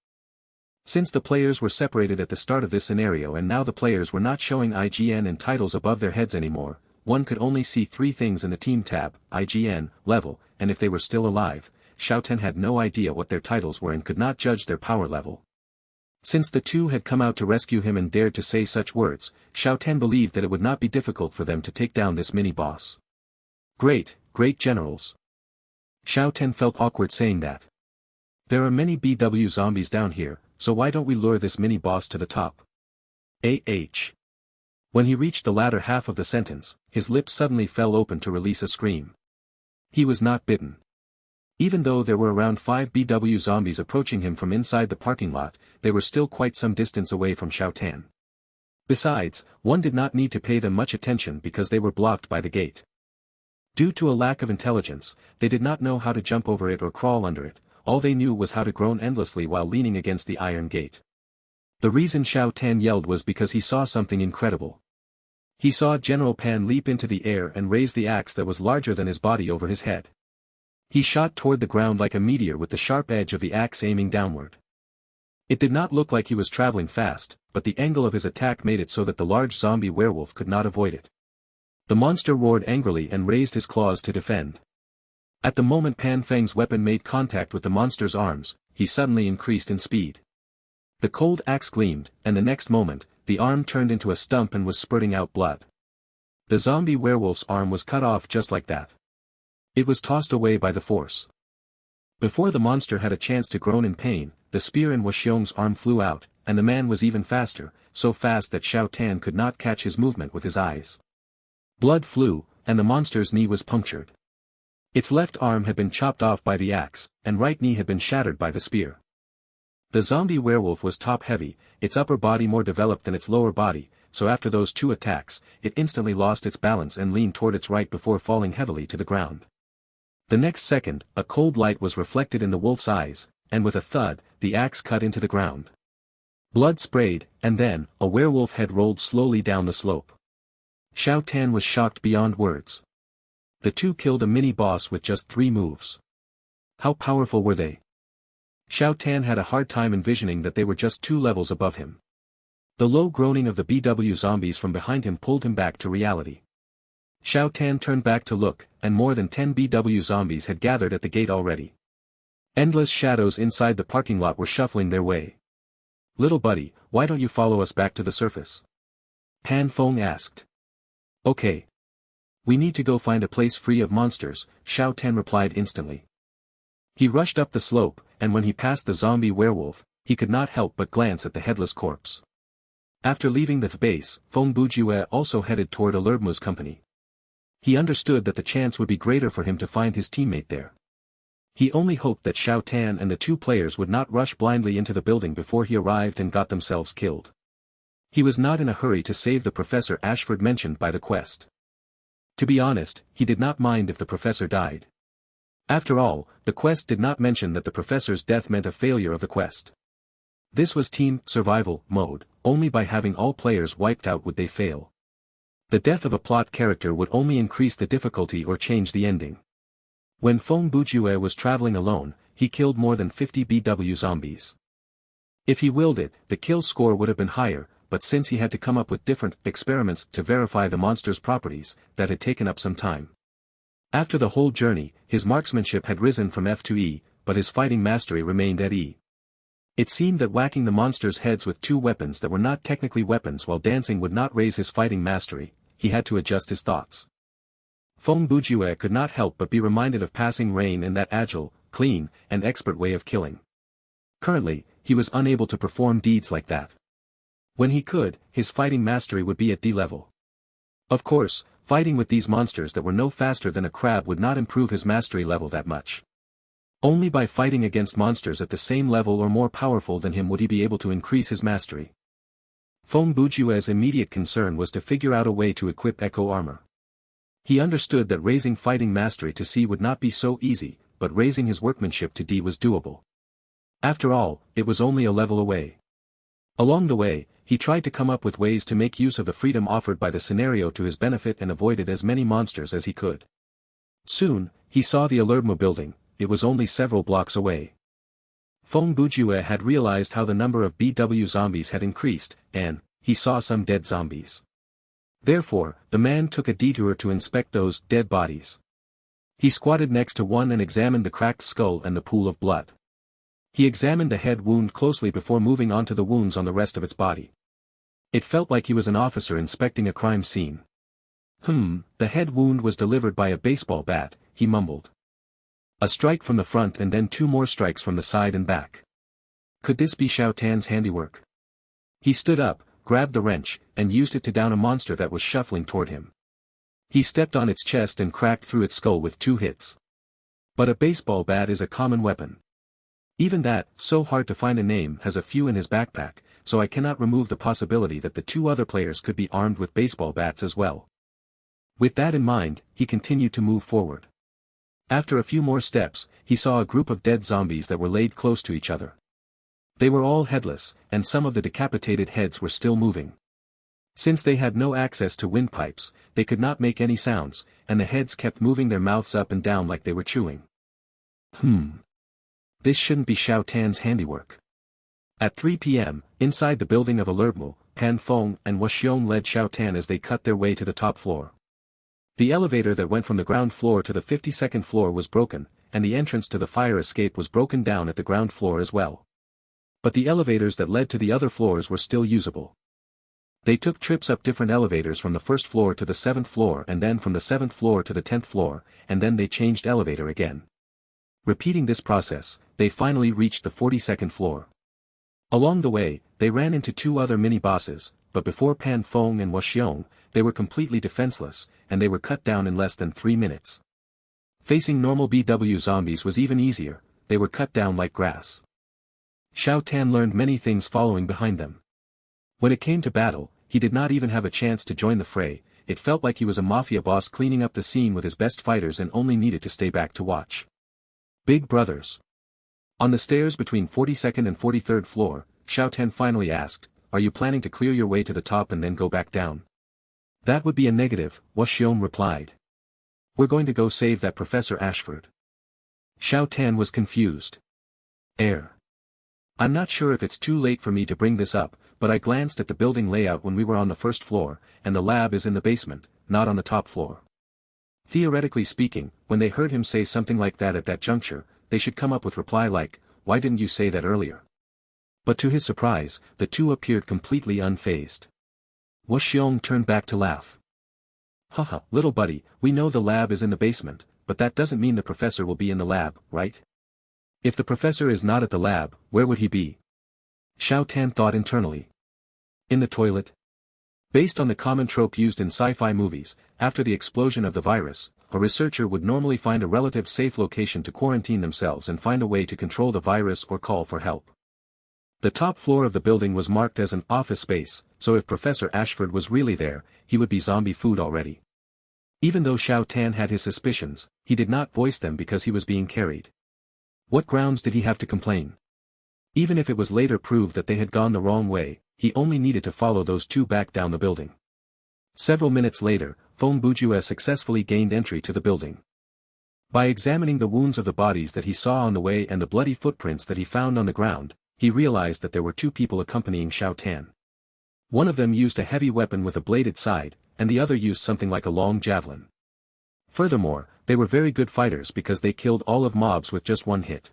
A: Since the players were separated at the start of this scenario and now the players were not showing IGN and titles above their heads anymore, one could only see three things in the team tab, IGN, level, and if they were still alive. Xiao Ten had no idea what their titles were and could not judge their power level. Since the two had come out to rescue him and dared to say such words, Xiao Ten believed that it would not be difficult for them to take down this mini-boss. Great generals. Xiao Ten felt awkward saying that. There are many BW zombies down here, so why don't we lure this mini-boss to the top? When he reached the latter half of the sentence, his lips suddenly fell open to release a scream. He was not bitten. Even though there were around 5 BW zombies approaching him from inside the parking lot, they were still quite some distance away from Xiao Tan. Besides, one did not need to pay them much attention because they were blocked by the gate. Due to a lack of intelligence, they did not know how to jump over it or crawl under it, all they knew was how to groan endlessly while leaning against the iron gate. The reason Xiao Tan yelled was because he saw something incredible. He saw General Pan leap into the air and raise the axe that was larger than his body over his head. He shot toward the ground like a meteor with the sharp edge of the axe aiming downward. It did not look like he was traveling fast, but the angle of his attack made it so that the large zombie werewolf could not avoid it. The monster roared angrily and raised his claws to defend. At the moment Pan Feng's weapon made contact with the monster's arms, he suddenly increased in speed. The cold axe gleamed, and the next moment, the arm turned into a stump and was spurting out blood. The zombie werewolf's arm was cut off just like that. It was tossed away by the force. Before the monster had a chance to groan in pain, the spear in Hua Xiong's arm flew out, and the man was even faster, so fast that Xiao Tan could not catch his movement with his eyes. Blood flew, and the monster's knee was punctured. Its left arm had been chopped off by the axe, and right knee had been shattered by the spear. The zombie werewolf was top-heavy, its upper body more developed than its lower body, so after those two attacks, it instantly lost its balance and leaned toward its right before falling heavily to the ground. The next second, a cold light was reflected in the wolf's eyes, and with a thud, the axe cut into the ground. Blood sprayed, and then, a werewolf head rolled slowly down the slope. Xiao Tan was shocked beyond words. The two killed a mini-boss with just 3 moves. How powerful were they? Xiao Tan had a hard time envisioning that they were just 2 levels above him. The low groaning of the BW zombies from behind him pulled him back to reality. Xiao Tan turned back to look, and more than 10 BW zombies had gathered at the gate already. Endless shadows inside the parking lot were shuffling their way. "Little buddy, why don't you follow us back to the surface?" Pan Feng asked. "Okay. We need to go find a place free of monsters," Xiao Tan replied instantly. He rushed up the slope, and when he passed the zombie werewolf, he could not help but glance at the headless corpse. After leaving the base, Feng Bujue also headed toward Alermu's company. He understood that the chance would be greater for him to find his teammate there. He only hoped that Xiao Tan and the two players would not rush blindly into the building before he arrived and got themselves killed. He was not in a hurry to save the Professor Ashford mentioned by the quest. To be honest, he did not mind if the professor died. After all, the quest did not mention that the professor's death meant a failure of the quest. This was team survival mode, only by having all players wiped out would they fail. The death of a plot character would only increase the difficulty or change the ending. When Feng Bujue was traveling alone, he killed more than 50 BW zombies. If he willed it, the kill score would have been higher, but since he had to come up with different experiments to verify the monster's properties, that had taken up some time. After the whole journey, his marksmanship had risen from F to E, but his fighting mastery remained at E. It seemed that whacking the monster's heads with two weapons that were not technically weapons while dancing would not raise his fighting mastery. He had to adjust his thoughts. Feng Bujue could not help but be reminded of passing Rain in that agile, clean, and expert way of killing. Currently, he was unable to perform deeds like that. When he could, his fighting mastery would be at D level. Of course, fighting with these monsters that were no faster than a crab would not improve his mastery level that much. Only by fighting against monsters at the same level or more powerful than him would he be able to increase his mastery. Feng Bujue's immediate concern was to figure out a way to equip Echo Armor. He understood that raising fighting mastery to C would not be so easy, but raising his workmanship to D was doable. After all, it was only a level away. Along the way, he tried to come up with ways to make use of the freedom offered by the scenario to his benefit and avoided as many monsters as he could. Soon, he saw the Alermu building. It was only several blocks away. Feng Bujue had realized how the number of BW zombies had increased, and he saw some dead zombies. Therefore, the man took a detour to inspect those dead bodies. He squatted next to one and examined the cracked skull and the pool of blood. He examined the head wound closely before moving on to the wounds on the rest of its body. It felt like he was an officer inspecting a crime scene. The head wound was delivered by a baseball bat, he mumbled. A strike from the front and then two more strikes from the side and back. Could this be Xiao Tan's handiwork? He stood up, grabbed the wrench, and used it to down a monster that was shuffling toward him. He stepped on its chest and cracked through its skull with 2 hits. But a baseball bat is a common weapon. Even that, so hard to find a name, has a few in his backpack, so I cannot remove the possibility that the 2 other players could be armed with baseball bats as well. With that in mind, he continued to move forward. After a few more steps, he saw a group of dead zombies that were laid close to each other. They were all headless, and some of the decapitated heads were still moving. Since they had no access to windpipes, they could not make any sounds, and the heads kept moving their mouths up and down like they were chewing. This shouldn't be Xiao Tan's handiwork. At 3 p.m., inside the building of Alermu, Pan Feng and Washiong led Xiao Tan as they cut their way to the top floor. The elevator that went from the ground floor to the 52nd floor was broken, and the entrance to the fire escape was broken down at the ground floor as well. But the elevators that led to the other floors were still usable. They took trips up different elevators from the 1st floor to the 7th floor and then from the 7th floor to the 10th floor, and then they changed elevator again. Repeating this process, they finally reached the 42nd floor. Along the way, they ran into 2 other mini-bosses, but before Pan Feng and Washiong, they were completely defenseless, and they were cut down in less than 3 minutes. Facing normal BW zombies was even easier, they were cut down like grass. Xiao Tan learned many things following behind them. When it came to battle, he did not even have a chance to join the fray. It felt like he was a mafia boss cleaning up the scene with his best fighters and only needed to stay back to watch. Big brothers. On the stairs between 42nd and 43rd floor, Xiao Tan finally asked, "Are you planning to clear your way to the top and then go back down?" "That would be a negative," Washiong replied. "We're going to go save that Professor Ashford." Xiao Tan was confused. I'm not sure if it's too late for me to bring this up, but I glanced at the building layout when we were on the 1st floor, and the lab is in the basement, not on the top floor. Theoretically speaking, when they heard him say something like that at that juncture, they should come up with reply like, "Why didn't you say that earlier?" But to his surprise, the 2 appeared completely unfazed. Washiong turned back to laugh. "Haha, little buddy, we know the lab is in the basement, but that doesn't mean the professor will be in the lab, right? If the professor is not at the lab, where would he be?" Xiao Tan thought internally. In the toilet? Based on the common trope used in sci-fi movies, after the explosion of the virus, a researcher would normally find a relative safe location to quarantine themselves and find a way to control the virus or call for help. The top floor of the building was marked as an office space, so if Professor Ashford was really there, he would be zombie food already. Even though Xiao Tan had his suspicions, he did not voice them because he was being carried. What grounds did he have to complain? Even if it was later proved that they had gone the wrong way, he only needed to follow those two back down the building. Several minutes later, Feng Bujue successfully gained entry to the building. By examining the wounds of the bodies that he saw on the way and the bloody footprints that he found on the ground, he realized that there were two people accompanying Xiao Tan. One of them used a heavy weapon with a bladed side, and the other used something like a long javelin. Furthermore, they were very good fighters because they killed all of mobs with just one hit.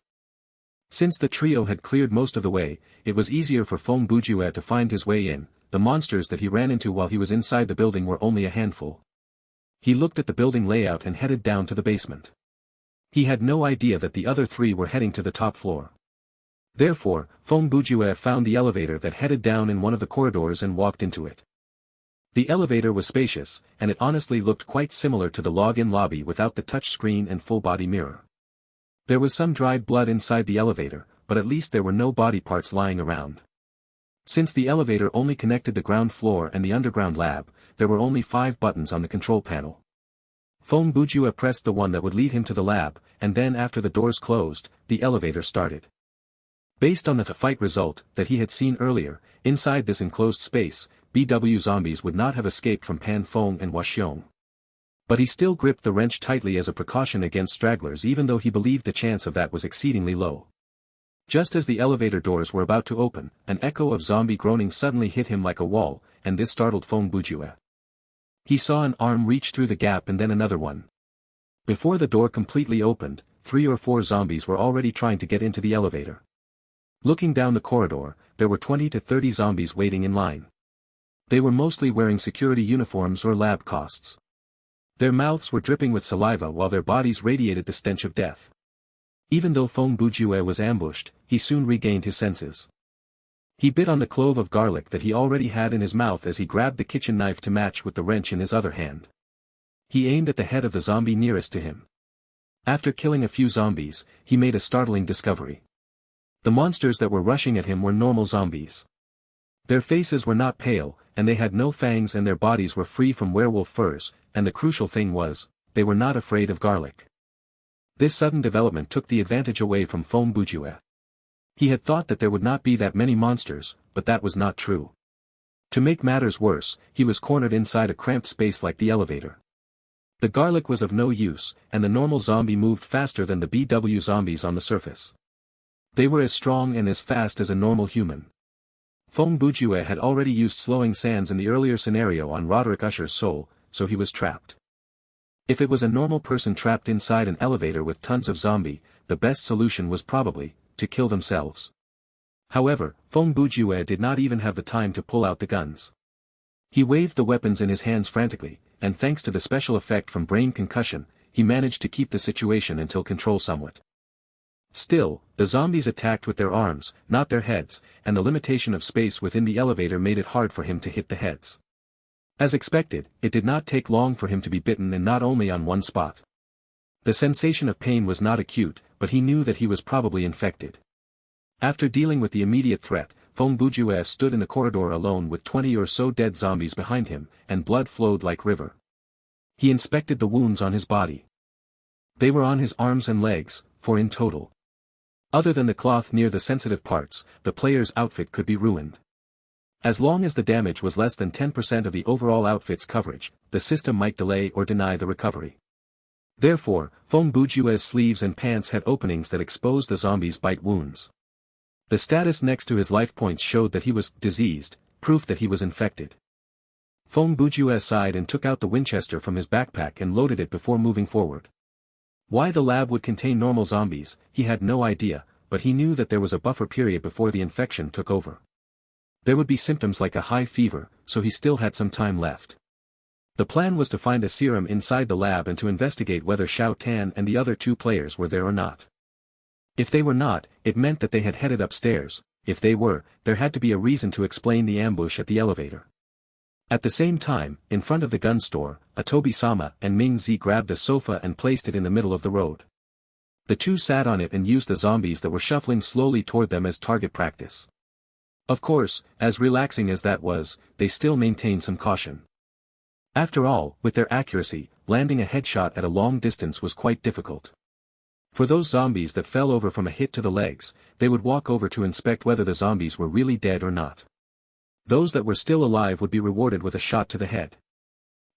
A: Since the trio had cleared most of the way, it was easier for Feng Bujue to find his way in. The monsters that he ran into while he was inside the building were only a handful. He looked at the building layout and headed down to the basement. He had no idea that the other three were heading to the top floor. Therefore, Feng Bujue found the elevator that headed down in one of the corridors and walked into it. The elevator was spacious, and it honestly looked quite similar to the login lobby without the touch screen and full-body mirror. There was some dried blood inside the elevator, but at least there were no body parts lying around. Since the elevator only connected the ground floor and the underground lab, there were only 5 buttons on the control panel. Feng Bujue pressed the one that would lead him to the lab, and then after the doors closed, the elevator started. Based on the fight result that he had seen earlier, inside this enclosed space, BW zombies would not have escaped from Pan Feng and Huaxiong. But he still gripped the wrench tightly as a precaution against stragglers even though he believed the chance of that was exceedingly low. Just as the elevator doors were about to open, an echo of zombie groaning suddenly hit him like a wall, and this startled Feng Bujue. He saw an arm reach through the gap and then another one. Before the door completely opened, 3 or 4 zombies were already trying to get into the elevator. Looking down the corridor, there were 20 to 30 zombies waiting in line. They were mostly wearing security uniforms or lab costs. Their mouths were dripping with saliva while their bodies radiated the stench of death. Even though Feng Bujue was ambushed, he soon regained his senses. He bit on the clove of garlic that he already had in his mouth as he grabbed the kitchen knife to match with the wrench in his other hand. He aimed at the head of the zombie nearest to him. After killing a few zombies, he made a startling discovery. The monsters that were rushing at him were normal zombies. Their faces were not pale, and they had no fangs and their bodies were free from werewolf furs, and the crucial thing was, they were not afraid of garlic. This sudden development took the advantage away from Feng Bujue. He had thought that there would not be that many monsters, but that was not true. To make matters worse, he was cornered inside a cramped space like the elevator. The garlic was of no use, and the normal zombie moved faster than the BW zombies on the surface. They were as strong and as fast as a normal human. Feng Bujue had already used slowing sands in the earlier scenario on Roderick Usher's soul, so he was trapped. If it was a normal person trapped inside an elevator with tons of zombie, the best solution was probably to kill themselves. However, Feng Bujue did not even have the time to pull out the guns. He waved the weapons in his hands frantically, and thanks to the special effect from brain concussion, he managed to keep the situation until control somewhat. Still, the zombies attacked with their arms, not their heads, and the limitation of space within the elevator made it hard for him to hit the heads. As expected, it did not take long for him to be bitten and not only on one spot. The sensation of pain was not acute, but he knew that he was probably infected. After dealing with the immediate threat, Feng Bujue stood in the corridor alone with 20 or so dead zombies behind him, and blood flowed like river. He inspected the wounds on his body. They were on his arms and legs, 4 in total. Other than the cloth near the sensitive parts, the player's outfit could be ruined. As long as the damage was less than 10% of the overall outfit's coverage, the system might delay or deny the recovery. Therefore, Feng Bujue's sleeves and pants had openings that exposed the zombies' bite wounds. The status next to his life points showed that he was diseased, proof that he was infected. Feng Bujue sighed and took out the Winchester from his backpack and loaded it before moving forward. Why the lab would contain normal zombies, he had no idea, but he knew that there was a buffer period before the infection took over. There would be symptoms like a high fever, so he still had some time left. The plan was to find a serum inside the lab and to investigate whether Xiao Tan and the other 2 players were there or not. If they were not, it meant that they had headed upstairs, if they were, there had to be a reason to explain the ambush at the elevator. At the same time, in front of the gun store, Atobi-sama and Ming-Z grabbed a sofa and placed it in the middle of the road. The two sat on it and used the zombies that were shuffling slowly toward them as target practice. Of course, as relaxing as that was, they still maintained some caution. After all, with their accuracy, landing a headshot at a long distance was quite difficult. For those zombies that fell over from a hit to the legs, they would walk over to inspect whether the zombies were really dead or not. Those that were still alive would be rewarded with a shot to the head.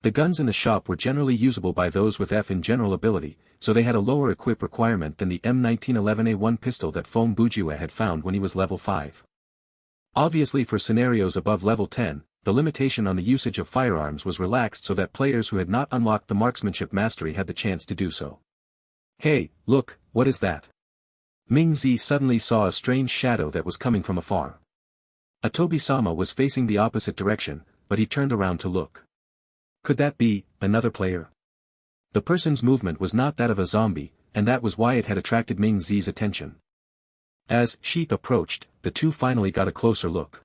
A: The guns in the shop were generally usable by those with F in general ability, so they had a lower equip requirement than the M1911A1 pistol that Fong Bujiwe had found when he was level 5. Obviously, for scenarios above level 10, the limitation on the usage of firearms was relaxed so that players who had not unlocked the marksmanship mastery had the chance to do so. Hey, look, what is that? Ming-Z suddenly saw a strange shadow that was coming from afar. Atobi-sama was facing the opposite direction, but he turned around to look. Could that be another player? The person's movement was not that of a zombie, and that was why it had attracted Ming-Z's attention. As she approached, the two finally got a closer look.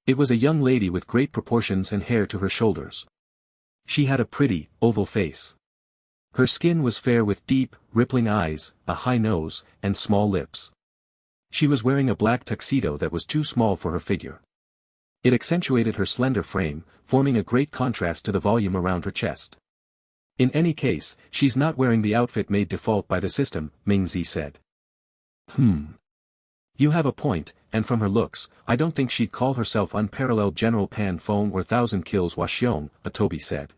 A: It was a young lady with great proportions and hair to her shoulders. She had a pretty, oval face. Her skin was fair with deep, rippling eyes, a high nose, and small lips. She was wearing a black tuxedo that was too small for her figure. It accentuated her slender frame, forming a great contrast to the volume around her chest. In any case, she's not wearing the outfit made default by the system, Ming-Z said. You have a point, and from her looks, I don't think she'd call herself unparalleled General Pan Fong or Thousand Kills Washiong, Atobi said.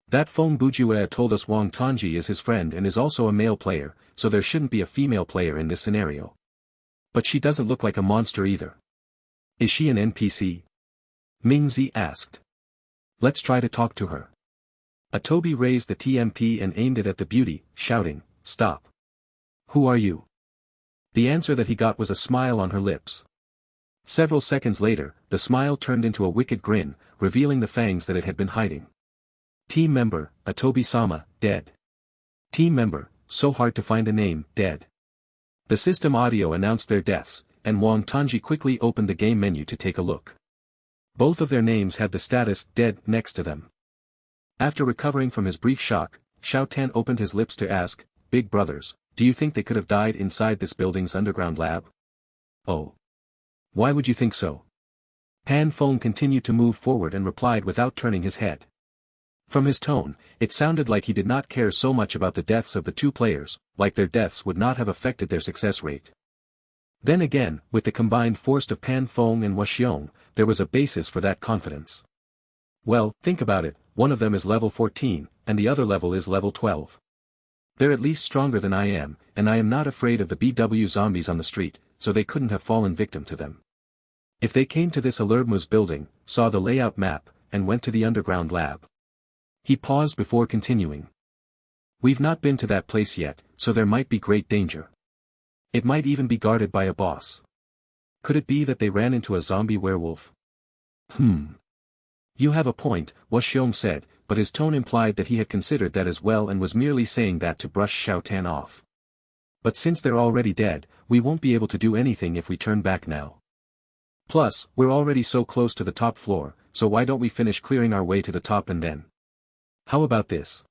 A: That Fong Bujiwe told us Wang Tanji is his friend and is also a male player, so there shouldn't be a female player in this scenario. But she doesn't look like a monster either. Is she an NPC? Ming-Z asked. Let's try to talk to her. Atobi raised the TMP and aimed it at the beauty, shouting, "Stop. Who are you?" The answer that he got was a smile on her lips. Several seconds later, the smile turned into a wicked grin, revealing the fangs that it had been hiding. Team member, Atobi-sama, dead. Team member, so hard to find a name, dead. The system audio announced their deaths, and Wang Tanji quickly opened the game menu to take a look. Both of their names had the status dead next to them. After recovering from his brief shock, Xiao Tan opened his lips to ask, "Big brothers, do you think they could have died inside this building's underground lab?" "Oh. Why would you think so?" Pan Fong continued to move forward and replied without turning his head. From his tone, it sounded like he did not care so much about the deaths of the two players, like their deaths would not have affected their success rate. Then again, with the combined force of Pan Fong and Washiong, there was a basis for that confidence. Well, think about it, one of them is level 14, and the other level is level 12. They're at least stronger than I am, and I am not afraid of the BW zombies on the street, so they couldn't have fallen victim to them. If they came to this Alertmus building, saw the layout map, and went to the underground lab. He paused before continuing. We've not been to that place yet, so there might be great danger. It might even be guarded by a boss. Could it be that they ran into a zombie werewolf? You have a point, Washiong said, but his tone implied that he had considered that as well and was merely saying that to brush Xiao Tan off. But since they're already dead, we won't be able to do anything if we turn back now. Plus, we're already so close to the top floor, so why don't we finish clearing our way to the top and then? How about this?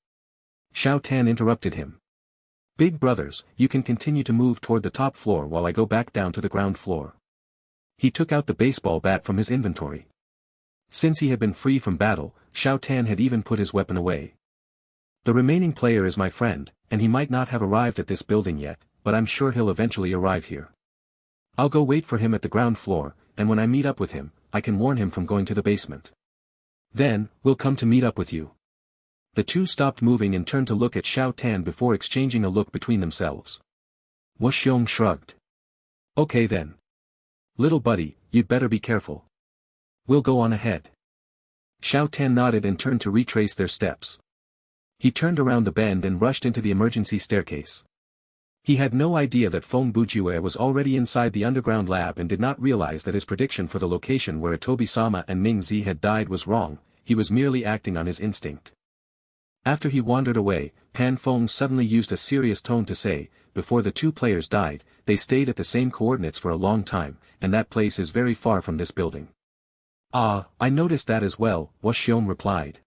A: Xiao Tan interrupted him. Big brothers, you can continue to move toward the top floor while I go back down to the ground floor. He took out the baseball bat from his inventory. Since he had been free from battle, Xiao Tan had even put his weapon away. The remaining player is my friend, and he might not have arrived at this building yet, but I'm sure he'll eventually arrive here. I'll go wait for him at the ground floor, and when I meet up with him, I can warn him from going to the basement. Then, we'll come to meet up with you. The two stopped moving and turned to look at Xiao Tan before exchanging a look between themselves. Washiong shrugged. Okay then. Little buddy, you'd better be careful. We'll go on ahead. Xiao Tan nodded and turned to retrace their steps. He turned around the bend and rushed into the emergency staircase. He had no idea that Fong Bujiwe was already inside the underground lab and did not realize that his prediction for the location where Atobi-sama and Ming-Z had died was wrong. He was merely acting on his instinct. After he wandered away, Pan Fong suddenly used a serious tone to say, before the two players died, they stayed at the same coordinates for a long time, and that place is very far from this building. Ah, I noticed that as well, Washion replied.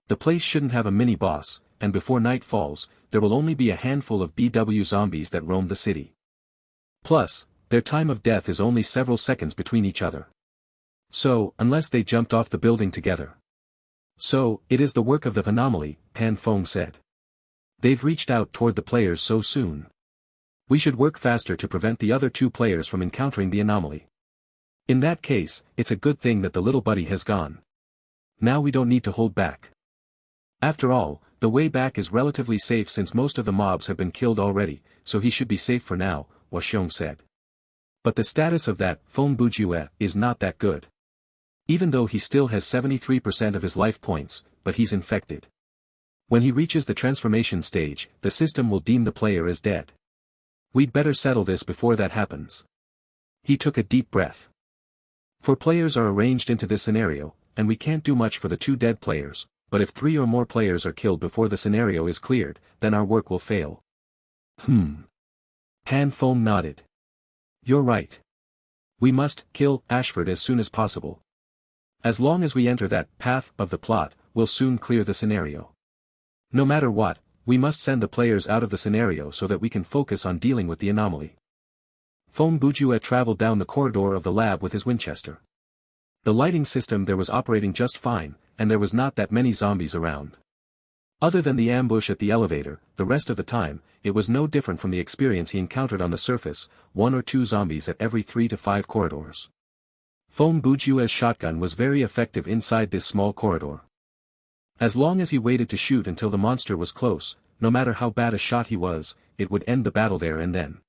A: The place shouldn't have a mini-boss, and before night falls, there will only be a handful of BW zombies that roam the city. Plus, their time of death is only several seconds between each other. So, unless they jumped off the building together. So, it is the work of the anomaly, Pan Feng said. They've reached out toward the players so soon. We should work faster to prevent the other two players from encountering the anomaly. In that case, it's a good thing that the little buddy has gone. Now we don't need to hold back. After all, the way back is relatively safe since most of the mobs have been killed already, so he should be safe for now, Washiong said. But the status of that Feng Bujue is not that good. Even though he still has 73% of his life points, but he's infected. When he reaches the transformation stage, the system will deem the player as dead. We'd better settle this before that happens. He took a deep breath. 4 players are arranged into this scenario, and we can't do much for the 2 dead players, but if 3 or more players are killed before the scenario is cleared, then our work will fail. Han Feng nodded. You're right. We must kill Ashford as soon as possible. As long as we enter that path of the plot, we'll soon clear the scenario. No matter what, we must send the players out of the scenario so that we can focus on dealing with the anomaly. Feng Bujue traveled down the corridor of the lab with his Winchester. The lighting system there was operating just fine, and there was not that many zombies around. Other than the ambush at the elevator, the rest of the time, it was no different from the experience he encountered on the surface, 1 or 2 zombies at every 3 to 5 corridors. Feng Bujue's shotgun was very effective inside this small corridor. As long as he waited to shoot until the monster was close, no matter how bad a shot he was, it would end the battle there and then.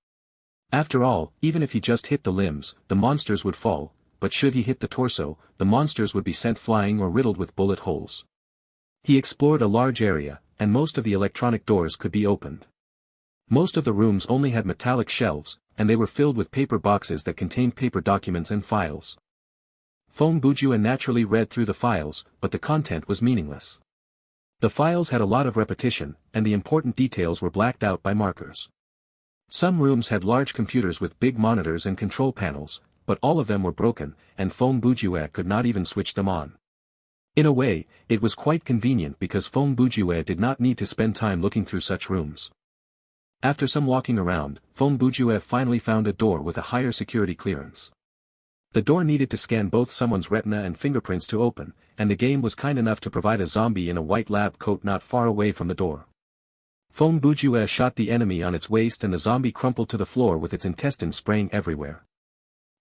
A: After all, even if he just hit the limbs, the monsters would fall, but should he hit the torso, the monsters would be sent flying or riddled with bullet holes. He explored a large area, and most of the electronic doors could be opened. Most of the rooms only had metallic shelves, and they were filled with paper boxes that contained paper documents and files. Feng Bujue naturally read through the files, but the content was meaningless. The files had a lot of repetition, and the important details were blacked out by markers. Some rooms had large computers with big monitors and control panels, but all of them were broken, and Feng Bujue could not even switch them on. In a way, it was quite convenient because Feng Bujue did not need to spend time looking through such rooms. After some walking around, Feng Bujue finally found a door with a higher security clearance. The door needed to scan both someone's retina and fingerprints to open, and the game was kind enough to provide a zombie in a white lab coat not far away from the door. Feng Bujue shot the enemy on its waist and the zombie crumpled to the floor with its intestines spraying everywhere.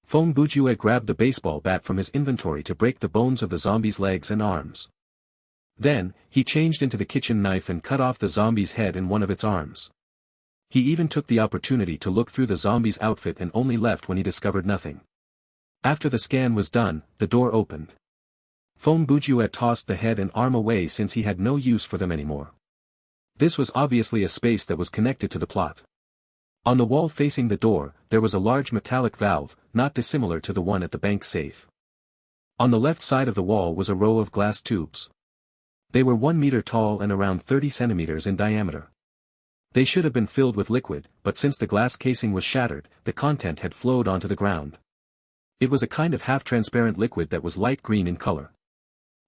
A: Feng Bujue grabbed the baseball bat from his inventory to break the bones of the zombie's legs and arms. Then, he changed into the kitchen knife and cut off the zombie's head and one of its arms. He even took the opportunity to look through the zombie's outfit and only left when he discovered nothing. After the scan was done, the door opened. Feng Bujue tossed the head and arm away since he had no use for them anymore. This was obviously a space that was connected to the plot. On the wall facing the door, there was a large metallic valve, not dissimilar to the one at the bank safe. On the left side of the wall was a row of glass tubes. They were 1 meter tall and around 30 centimeters in diameter. They should have been filled with liquid, but since the glass casing was shattered, the content had flowed onto the ground. It was a kind of half-transparent liquid that was light green in color.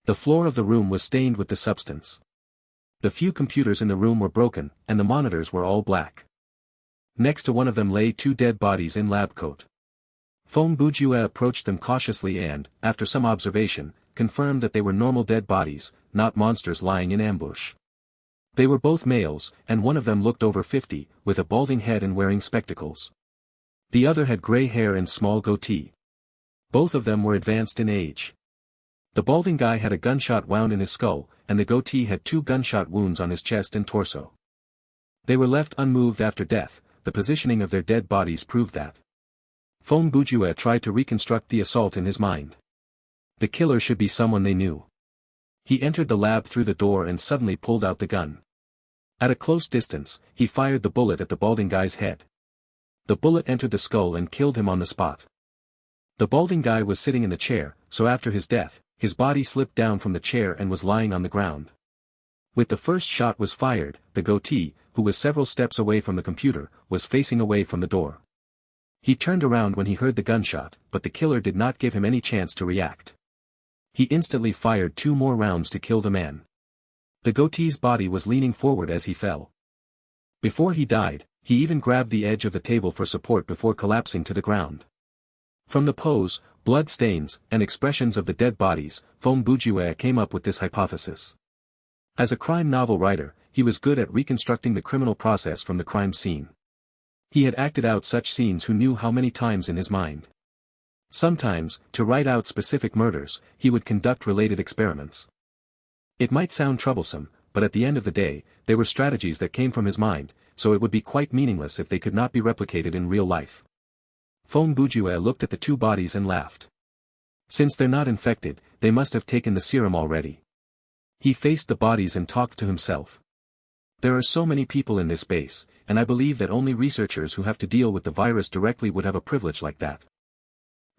A: The floor of the room was stained with the substance. The few computers in the room were broken, and the monitors were all black. Next to one of them lay 2 dead bodies in lab coat. Feng Bujue approached them cautiously and, after some observation, confirmed that they were normal dead bodies, not monsters lying in ambush. They were both males, and one of them looked over 50, with a balding head and wearing spectacles. The other had gray hair and small goatee. Both of them were advanced in age. The balding guy had a gunshot wound in his skull, and the goatee had 2 gunshot wounds on his chest and torso. They were left unmoved after death, the positioning of their dead bodies proved that. Feng Bujue tried to reconstruct the assault in his mind. The killer should be someone they knew. He entered the lab through the door and suddenly pulled out the gun. At a close distance, he fired the bullet at the balding guy's head. The bullet entered the skull and killed him on the spot. The balding guy was sitting in the chair, so after his death, his body slipped down from the chair and was lying on the ground. With the first shot was fired, the goatee, who was several steps away from the computer, was facing away from the door. He turned around when he heard the gunshot, but the killer did not give him any chance to react. He instantly fired 2 more rounds to kill the man. The goatee's body was leaning forward as he fell. Before he died, he even grabbed the edge of the table for support before collapsing to the ground. From the pose, blood stains, and expressions of the dead bodies, Phong Bujue came up with this hypothesis. As a crime novel writer, he was good at reconstructing the criminal process from the crime scene. He had acted out such scenes who knew how many times in his mind. Sometimes, to write out specific murders, he would conduct related experiments. It might sound troublesome, but at the end of the day, they were strategies that came from his mind, so it would be quite meaningless if they could not be replicated in real life. Phong Bujue looked at the 2 bodies and laughed. Since they're not infected, they must have taken the serum already. He faced the bodies and talked to himself. There are so many people in this base, and I believe that only researchers who have to deal with the virus directly would have a privilege like that.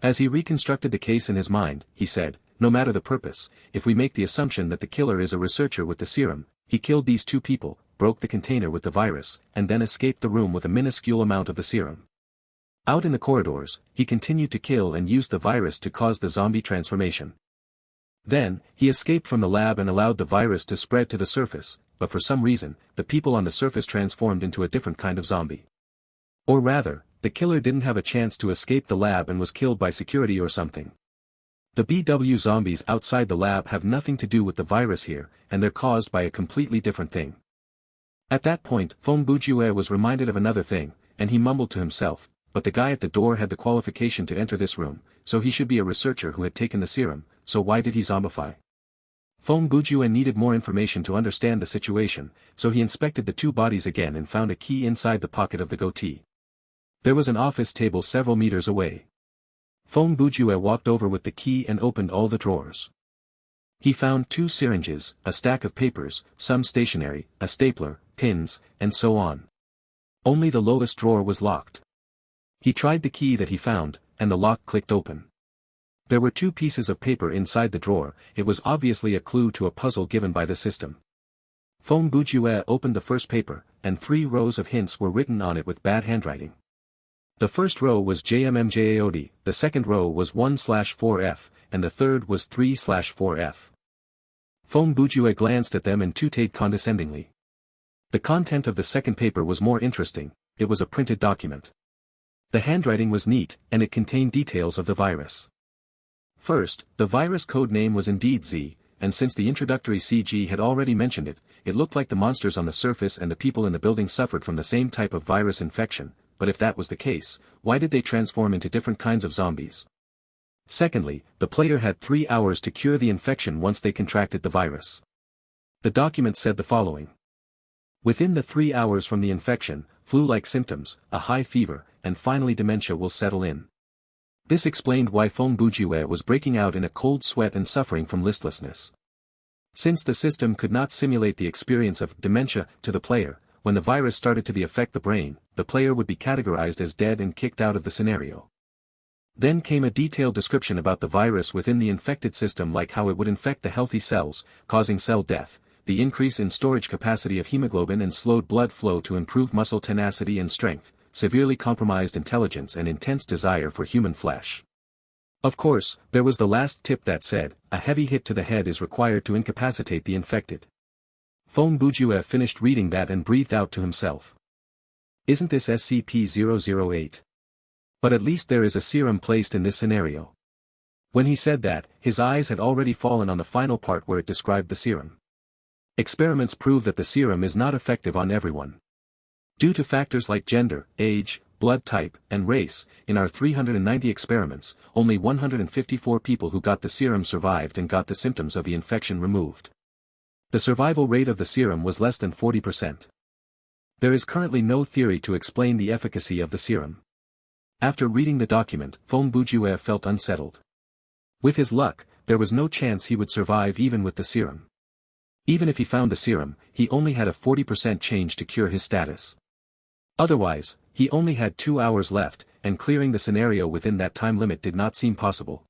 A: As he reconstructed the case in his mind, he said, no matter the purpose, if we make the assumption that the killer is a researcher with the serum, he killed these 2 people, broke the container with the virus, and then escaped the room with a minuscule amount of the serum. Out in the corridors, he continued to kill and used the virus to cause the zombie transformation. Then, he escaped from the lab and allowed the virus to spread to the surface, but for some reason, the people on the surface transformed into a different kind of zombie. Or rather, the killer didn't have a chance to escape the lab and was killed by security or something. The BW zombies outside the lab have nothing to do with the virus here, and they're caused by a completely different thing. At that point, Phong Bujue was reminded of another thing, and he mumbled to himself, but the guy at the door had the qualification to enter this room, so he should be a researcher who had taken the serum, so why did he zombify? Phong Bujue needed more information to understand the situation, so he inspected the 2 bodies again and found a key inside the pocket of the goatee. There was an office table several meters away. Phong Bujue walked over with the key and opened all the drawers. He found 2 syringes, a stack of papers, some stationery, a stapler, pins, and so on. Only the lowest drawer was locked. He tried the key that he found, and the lock clicked open. There were 2 pieces of paper inside the drawer. It was obviously a clue to a puzzle given by the system. Phong Bujue opened the first paper, and 3 rows of hints were written on it with bad handwriting. The first row was JMMJAOD, the second row was 1/4F, and the third was 3/4F. Phong Bujue glanced at them and tooted condescendingly. The content of the second paper was more interesting. It was a printed document. The handwriting was neat, and it contained details of the virus. First, the virus code name was indeed Z, and since the introductory CG had already mentioned it, it looked like the monsters on the surface and the people in the building suffered from the same type of virus infection, but if that was the case, why did they transform into different kinds of zombies? Secondly, the player had 3 hours to cure the infection once they contracted the virus. The document said the following. Within the 3 hours from the infection, flu-like symptoms, a high fever, and finally dementia will settle in. This explained why Phong Bujue was breaking out in a cold sweat and suffering from listlessness. Since the system could not simulate the experience of dementia to the player, when the virus started to affect the brain, the player would be categorized as dead and kicked out of the scenario. Then came a detailed description about the virus within the infected system, like how it would infect the healthy cells, causing cell death, the increase in storage capacity of hemoglobin and slowed blood flow to improve muscle tenacity and strength, severely compromised intelligence and intense desire for human flesh. Of course, there was the last tip that said, a heavy hit to the head is required to incapacitate the infected. Phong Bujue finished reading that and breathed out to himself. Isn't this SCP-008? But at least there is a serum placed in this scenario. When he said that, his eyes had already fallen on the final part where it described the serum. Experiments prove that the serum is not effective on everyone. Due to factors like gender, age, blood type, and race, in our 390 experiments, only 154 people who got the serum survived and got the symptoms of the infection removed. The survival rate of the serum was less than 40%. There is currently no theory to explain the efficacy of the serum. After reading the document, Phong Bujue felt unsettled. With his luck, there was no chance he would survive even with the serum. Even if he found the serum, he only had a 40% change to cure his status. Otherwise, he only had 2 hours left, and clearing the scenario within that time limit did not seem possible.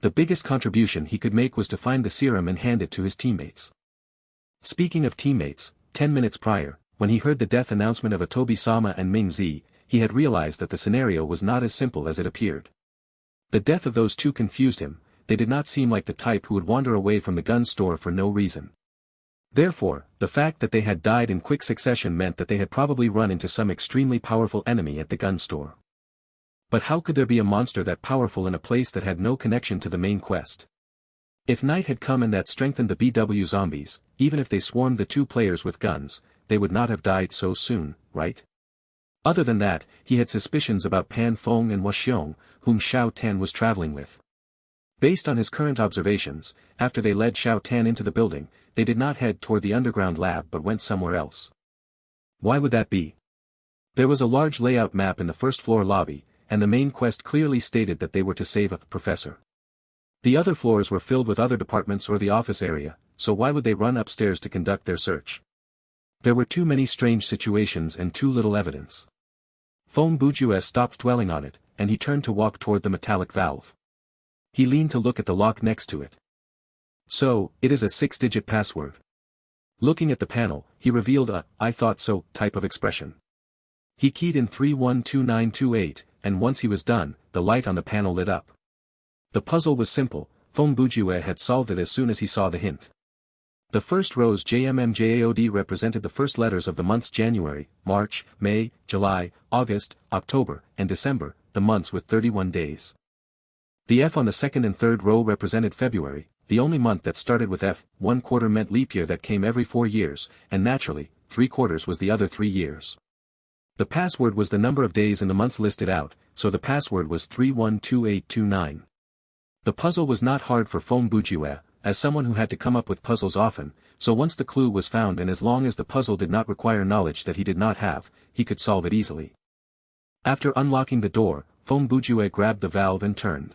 A: The biggest contribution he could make was to find the serum and hand it to his teammates. Speaking of teammates, 10 minutes prior, when he heard the death announcement of Atobi-sama and Ming-Z, he had realized that the scenario was not as simple as it appeared. The death of those two confused him, they did not seem like the type who would wander away from the gun store for no reason. Therefore, the fact that they had died in quick succession meant that they had probably run into some extremely powerful enemy at the gun store. But how could there be a monster that powerful in a place that had no connection to the main quest? If night had come and that strengthened the BW zombies, even if they swarmed the two players with guns, they would not have died so soon, right? Other than that, he had suspicions about Pan Feng and Waxiong, whom Xiao Tan was traveling with. Based on his current observations, after they led Xiao Tan into the building, they did not head toward the underground lab but went somewhere else. Why would that be? There was a large layout map in the first-floor lobby, and the main quest clearly stated that they were to save a professor. The other floors were filled with other departments or the office area, so why would they run upstairs to conduct their search? There were too many strange situations and too little evidence. Feng Bujue stopped dwelling on it, and he turned to walk toward the metallic valve. He leaned to look at the lock next to it. So, it is a 6-digit password. Looking at the panel, he revealed a, "I thought so," type of expression. He keyed in 312928, and once he was done, the light on the panel lit up. The puzzle was simple, Feng Bujue had solved it as soon as he saw the hint. The first rows JMMJAOD represented the first letters of the months January, March, May, July, August, October, and December, the months with 31 days. The F on the second and third row represented February, the only month that started with F. 1/4 meant leap year that came every 4 years, and naturally, 3/4 was the other 3 years. The password was the number of days in the months listed out, so the password was 312829. The puzzle was not hard for Feng Bujue, as someone who had to come up with puzzles often, so once the clue was found and as long as the puzzle did not require knowledge that he did not have, he could solve it easily. After unlocking the door, Feng Bujue grabbed the valve and turned.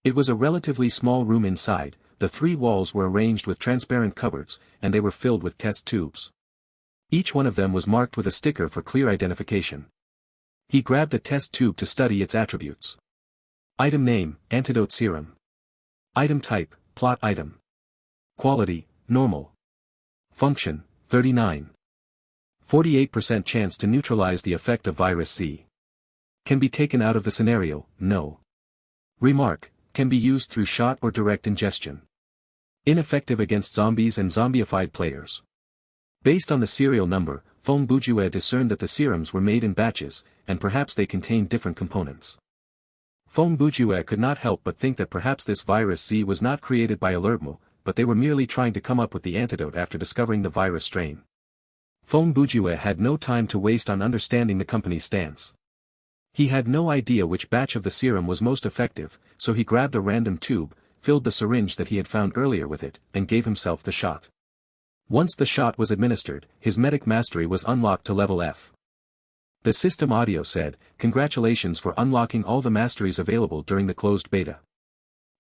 A: It was a relatively small room inside, the 3 walls were arranged with transparent cupboards, and they were filled with test tubes. Each one of them was marked with a sticker for clear identification. He grabbed a test tube to study its attributes. Item name, antidote serum. Item type, plot item. Quality, normal. Function, 39. 48% chance to neutralize the effect of virus C. Can be taken out of the scenario, no. Remark, can be used through shot or direct ingestion. Ineffective against zombies and zombified players. Based on the serial number, Feng Bujue discerned that the serums were made in batches, and perhaps they contained different components. Feng Bujue could not help but think that perhaps this virus C was not created by Alertmo, but they were merely trying to come up with the antidote after discovering the virus strain. Feng Bujue had no time to waste on understanding the company's stance. He had no idea which batch of the serum was most effective, so he grabbed a random tube, filled the syringe that he had found earlier with it, and gave himself the shot. Once the shot was administered, his medic mastery was unlocked to level F. The system audio said, "Congratulations for unlocking all the masteries available during the closed beta."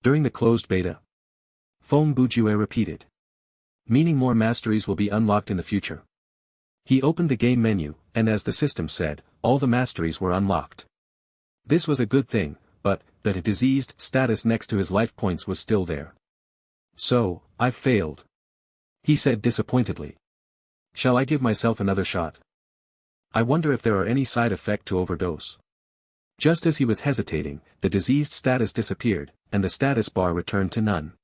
A: During the closed beta? Feng Bujue repeated. Meaning more masteries will be unlocked in the future. He opened the game menu, and as the system said, all the masteries were unlocked. This was a good thing, but, that a diseased status next to his life points was still there. So, I've failed. He said disappointedly. Shall I give myself another shot? I wonder if there are any side effect to overdose. Just as he was hesitating, the diseased status disappeared, and the status bar returned to none.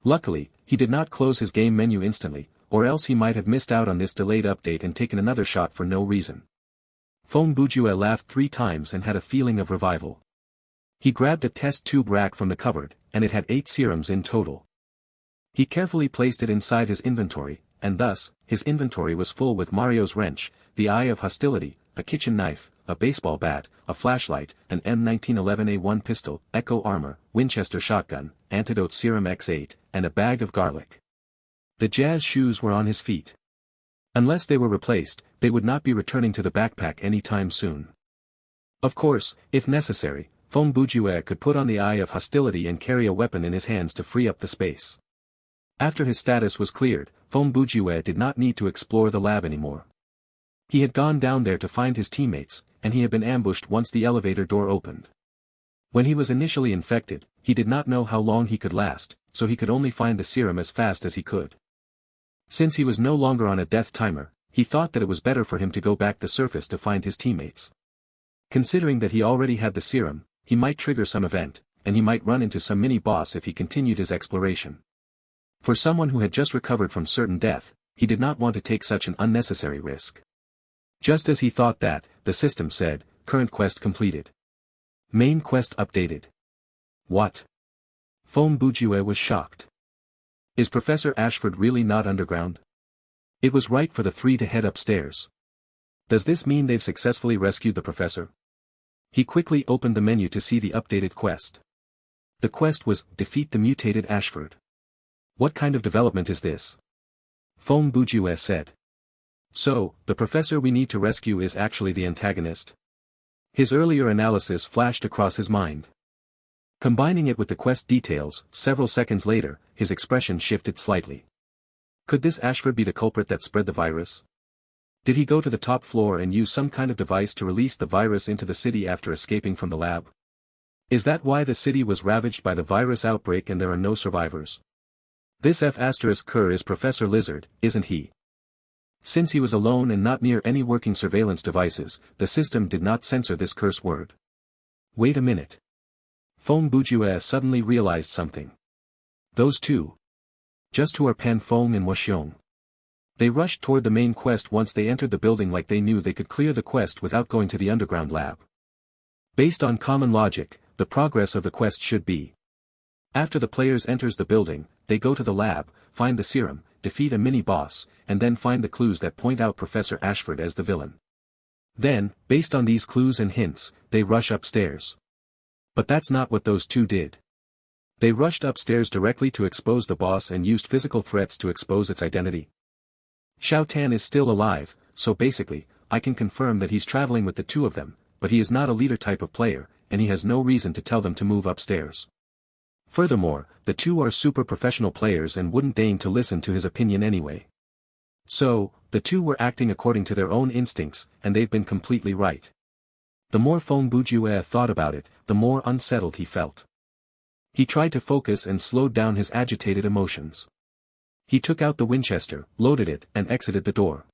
A: Luckily, he did not close his game menu instantly, or else he might have missed out on this delayed update and taken another shot for no reason. Feng Bujue laughed 3 times and had a feeling of revival. He grabbed a test tube rack from the cupboard, and it had 8 serums in total. He carefully placed it inside his inventory, and thus, his inventory was full with Mario's wrench, the Eye of Hostility, a kitchen knife, a baseball bat, a flashlight, an M1911A1 pistol, Echo armor, Winchester shotgun, antidote serum X8, and a bag of garlic. The jazz shoes were on his feet. Unless they were replaced, they would not be returning to the backpack any time soon. Of course, if necessary, Feng Bujue could put on the Eye of Hostility and carry a weapon in his hands to free up the space. After his status was cleared, Feng Bujue did not need to explore the lab anymore. He had gone down there to find his teammates, and he had been ambushed once the elevator door opened. When he was initially infected, he did not know how long he could last, so he could only find the serum as fast as he could. Since he was no longer on a death timer, he thought that it was better for him to go back to the surface to find his teammates. Considering that he already had the serum, he might trigger some event, and he might run into some mini-boss if he continued his exploration. For someone who had just recovered from certain death, he did not want to take such an unnecessary risk. Just as he thought that, the system said, current quest completed. Main quest updated. What? Fong Bujue was shocked. Is Professor Ashford really not underground? It was right for the three to head upstairs. Does this mean they've successfully rescued the professor? He quickly opened the menu to see the updated quest. The quest was, defeat the mutated Ashford. What kind of development is this? Fong Bujue said. So, the professor we need to rescue is actually the antagonist? His earlier analysis flashed across his mind. Combining it with the quest details, several seconds later, his expression shifted slightly. Could this Ashford be the culprit that spread the virus? Did he go to the top floor and use some kind of device to release the virus into the city after escaping from the lab? Is that why the city was ravaged by the virus outbreak and there are no survivors? This F***Kerr is Professor Lizard, isn't he? Since he was alone and not near any working surveillance devices, the system did not censor this curse word. Wait a minute. Fong Bujue suddenly realized something. Those two. Just who are Pan Fong and Waxiong. They rushed toward the main quest once they entered the building like they knew they could clear the quest without going to the underground lab. Based on common logic, the progress of the quest should be. After the players enters the building, they go to the lab, find the serum, defeat a mini-boss, and then find the clues that point out Professor Ashford as the villain. Then, based on these clues and hints, they rush upstairs. But that's not what those two did. They rushed upstairs directly to expose the boss and used physical threats to expose its identity. Xiao Tan is still alive, so basically, I can confirm that he's traveling with the two of them, but he is not a leader type of player, and he has no reason to tell them to move upstairs. Furthermore, the two are super professional players and wouldn't deign to listen to his opinion anyway. So, the two were acting according to their own instincts, and they've been completely right. The more Fong Bujue thought about it, the more unsettled he felt. He tried to focus and slowed down his agitated emotions. He took out the Winchester, loaded it, and exited the door.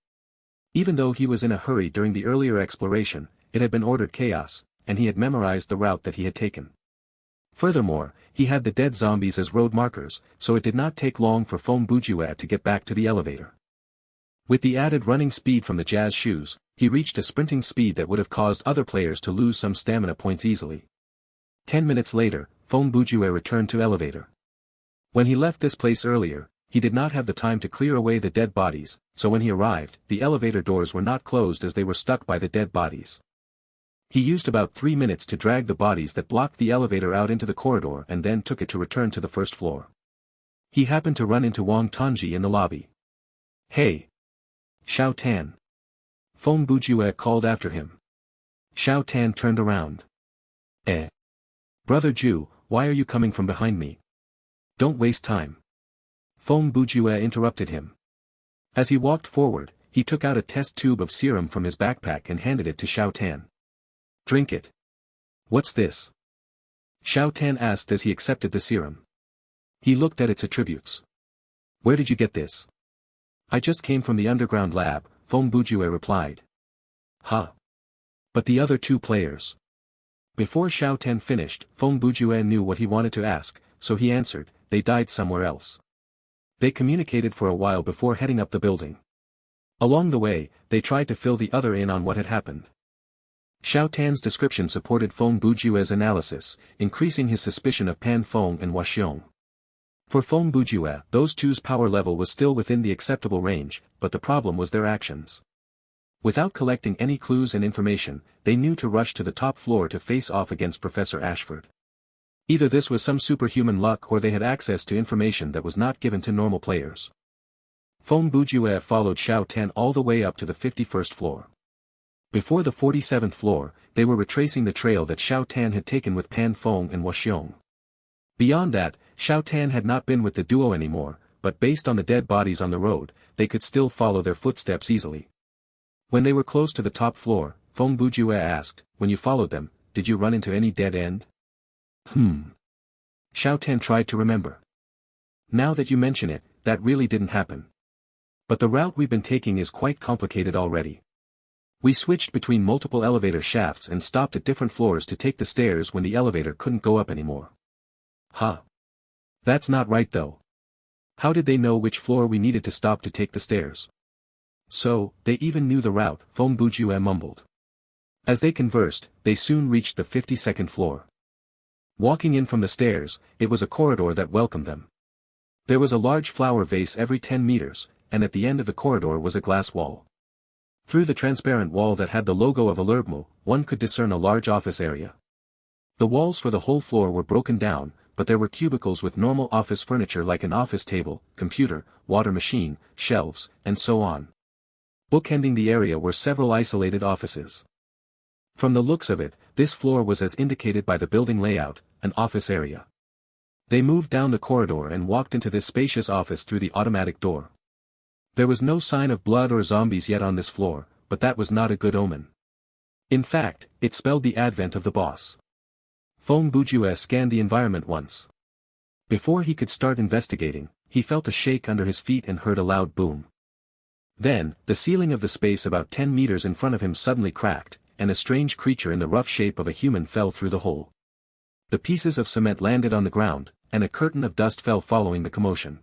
A: Even though he was in a hurry during the earlier exploration, it had been ordered chaos, and he had memorized the route that he had taken. Furthermore, he had the dead zombies as road markers, so it did not take long for Fong Bujue to get back to the elevator. With the added running speed from the jazz shoes, he reached a sprinting speed that would have caused other players to lose some stamina points easily. 10 minutes later, Fong Bujue returned to elevator. When he left this place earlier, he did not have the time to clear away the dead bodies, so when he arrived, the elevator doors were not closed as they were stuck by the dead bodies. He used about 3 minutes to drag the bodies that blocked the elevator out into the corridor and then took it to return to the first floor. He happened to run into Wang Tongji in the lobby. Hey! Xiao Tan! Fong Bujue called after him. Xiao Tan turned around. Brother Ju, why are you coming from behind me? Don't waste time. Fong Bujue interrupted him. As he walked forward, he took out a test tube of serum from his backpack and handed it to Xiao Tan. Drink it. What's this? Xiao Tan asked as he accepted the serum. He looked at its attributes. Where did you get this? I just came from the underground lab, Fong Bujue replied. Huh. But the other two players. Before Xiao Tan finished, Fong Bujue knew what he wanted to ask, so he answered, they died somewhere else. They communicated for a while before heading up the building. Along the way, they tried to fill the other in on what had happened. Xiao Tan's description supported Fong Bujue's analysis, increasing his suspicion of Pan Fong and Waxiong. For Fong Bujue, those two's power level was still within the acceptable range, but the problem was their actions. Without collecting any clues and information, they knew to rush to the top floor to face off against Professor Ashford. Either this was some superhuman luck or they had access to information that was not given to normal players. Fong Bujue followed Xiao Tan all the way up to the 51st floor. Before the 47th floor, they were retracing the trail that Xiao Tan had taken with Pan Fong and Waxiong. Beyond that, Xiao Tan had not been with the duo anymore, but based on the dead bodies on the road, they could still follow their footsteps easily. When they were close to the top floor, Fong Bujue asked, when you followed them, did you run into any dead end? Xiao Tan tried to remember. Now that you mention it, that really didn't happen. But the route we've been taking is quite complicated already. We switched between multiple elevator shafts and stopped at different floors to take the stairs when the elevator couldn't go up anymore. Huh. That's not right though. How did they know which floor we needed to stop to take the stairs? So, they even knew the route, Feng Bujue mumbled. As they conversed, they soon reached the 52nd floor. Walking in from the stairs, it was a corridor that welcomed them. There was a large flower vase every 10 meters, and at the end of the corridor was a glass wall. Through the transparent wall that had the logo of Alertmo, one could discern a large office area. The walls for the whole floor were broken down, but there were cubicles with normal office furniture like an office table, computer, water machine, shelves, and so on. Bookending the area were several isolated offices. From the looks of it, this floor was as indicated by the building layout, an office area. They moved down the corridor and walked into this spacious office through the automatic door. There was no sign of blood or zombies yet on this floor, but that was not a good omen. In fact, it spelled the advent of the boss. Feng Bujue scanned the environment once. Before he could start investigating, he felt a shake under his feet and heard a loud boom. Then, the ceiling of the space about 10 meters in front of him suddenly cracked, and a strange creature in the rough shape of a human fell through the hole. The pieces of cement landed on the ground, and a curtain of dust fell following the commotion.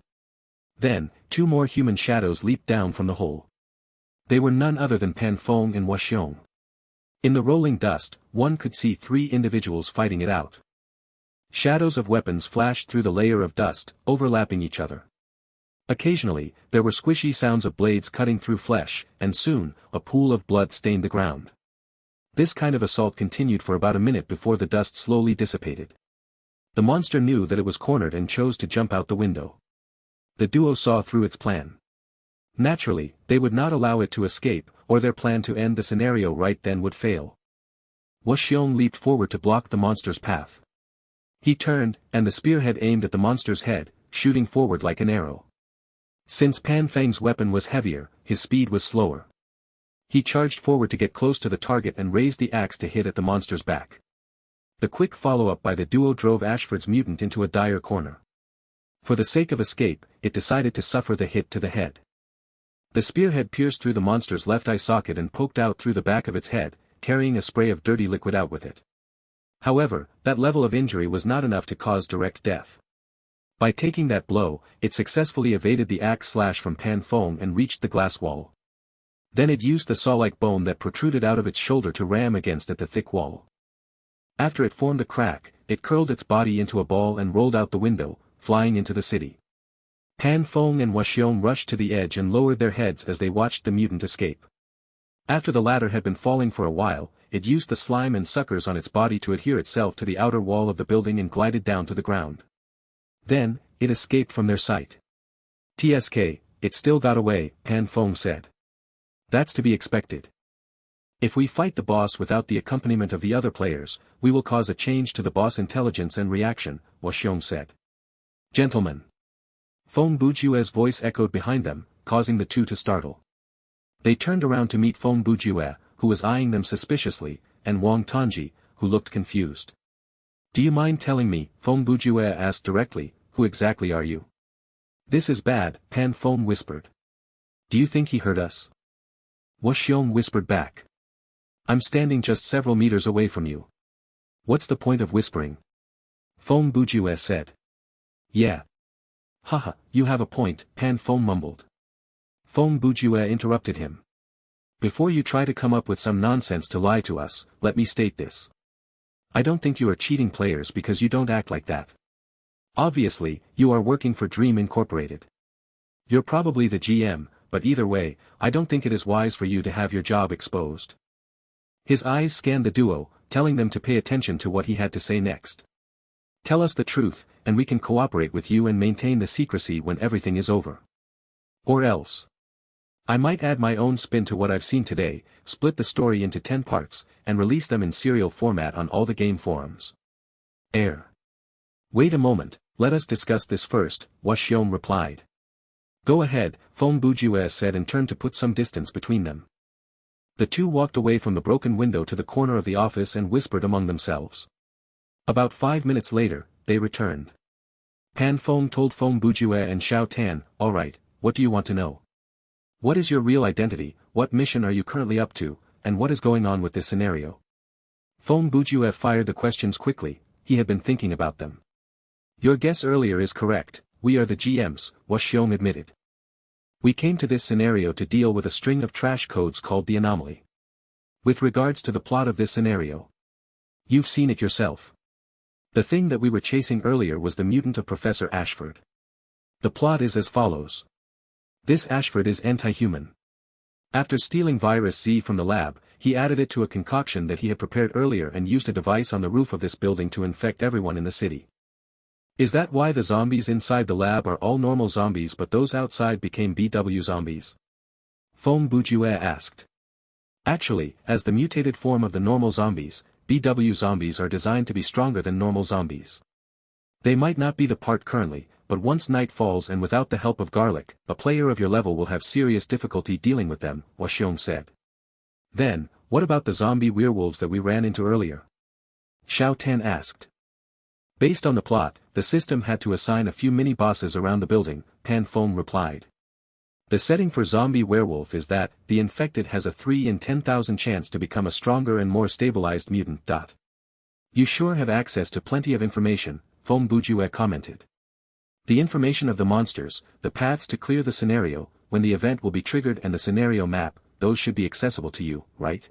A: Then, 2 more human shadows leaped down from the hole. They were none other than Pan Feng and Waxiong. In the rolling dust, one could see 3 individuals fighting it out. Shadows of weapons flashed through the layer of dust, overlapping each other. Occasionally, there were squishy sounds of blades cutting through flesh, and soon, a pool of blood stained the ground. This kind of assault continued for about a minute before the dust slowly dissipated. The monster knew that it was cornered and chose to jump out the window. The duo saw through its plan. Naturally, they would not allow it to escape, or their plan to end the scenario right then would fail. Waxiong leaped forward to block the monster's path. He turned, and the spearhead aimed at the monster's head, shooting forward like an arrow. Since Pan Feng's weapon was heavier, his speed was slower. He charged forward to get close to the target and raised the axe to hit at the monster's back. The quick follow-up by the duo drove Ashford's mutant into a dire corner. For the sake of escape, it decided to suffer the hit to the head. The spearhead pierced through the monster's left eye socket and poked out through the back of its head, carrying a spray of dirty liquid out with it. However, that level of injury was not enough to cause direct death. By taking that blow, it successfully evaded the axe slash from Pan Feng and reached the glass wall. Then it used the saw-like bone that protruded out of its shoulder to ram against the thick wall. After it formed a crack, it curled its body into a ball and rolled out the window, flying into the city. Pan Feng and Waxiong rushed to the edge and lowered their heads as they watched the mutant escape. After the latter had been falling for a while, it used the slime and suckers on its body to adhere itself to the outer wall of the building and glided down to the ground. Then, it escaped from their sight. "TSK, it still got away," Pan Feng said. "That's to be expected. If we fight the boss without the accompaniment of the other players, we will cause a change to the boss' intelligence and reaction," Waxiong said. "Gentlemen." Feng Bujue's voice echoed behind them, causing the two to startle. They turned around to meet Feng Bujue, who was eyeing them suspiciously, and Wang Tongji, who looked confused. "Do you mind telling me," Feng Bujue asked directly, "who exactly are you?" "This is bad," Pan Feng whispered. "Do you think he heard us?" Waxiong whispered back. "I'm standing just several meters away from you. What's the point of whispering?" Feng Bujue said. "Yeah. Haha, you have a point," Pan Feng mumbled. Feng Bujue interrupted him. "Before you try to come up with some nonsense to lie to us, let me state this. I don't think you are cheating players because you don't act like that. Obviously, you are working for Dream Incorporated. You're probably the GM, but either way, I don't think it is wise for you to have your job exposed." His eyes scanned the duo, telling them to pay attention to what he had to say next. "Tell us the truth, and we can cooperate with you and maintain the secrecy when everything is over. Or else. I might add my own spin to what I've seen today, split the story into 10 parts, and release them in serial format on all the game forums." "Wait a moment, let us discuss this first," Waxiong replied. "Go ahead," Feng Bujue said and turned to put some distance between them. The two walked away from the broken window to the corner of the office and whispered among themselves. About 5 minutes later, they returned. Pan Feng told Feng Bujue and Xiao Tan, "All right, what do you want to know? What is your real identity, what mission are you currently up to, and what is going on with this scenario? Feng Bujue fired the questions quickly, he had been thinking about them. Your guess earlier is correct, we are the GMs, Xiong admitted. We came to this scenario to deal with a string of trash codes called the anomaly. With regards to the plot of this scenario, you've seen it yourself. The thing that we were chasing earlier was the mutant of Professor Ashford. The plot is as follows. This Ashford is anti-human. After stealing Virus Z from the lab, he added it to a concoction that he had prepared earlier and used a device on the roof of this building to infect everyone in the city. Is that why the zombies inside the lab are all normal zombies but those outside became BW zombies? Feng Bujue asked. Actually, as the mutated form of the normal zombies, BW zombies are designed to be stronger than normal zombies. They might not be the part currently, but once night falls and without the help of Garlic, a player of your level will have serious difficulty dealing with them, Xiong said. Then, what about the zombie werewolves that we ran into earlier? Xiao Tan asked. Based on the plot, the system had to assign a few mini-bosses around the building, Pan Feng replied. The setting for zombie werewolf is that, the infected has a 3 in 10,000 chance to become a stronger and more stabilized mutant. You sure have access to plenty of information, Feng Bujue commented. The information of the monsters, the paths to clear the scenario, when the event will be triggered and the scenario map, those should be accessible to you, right?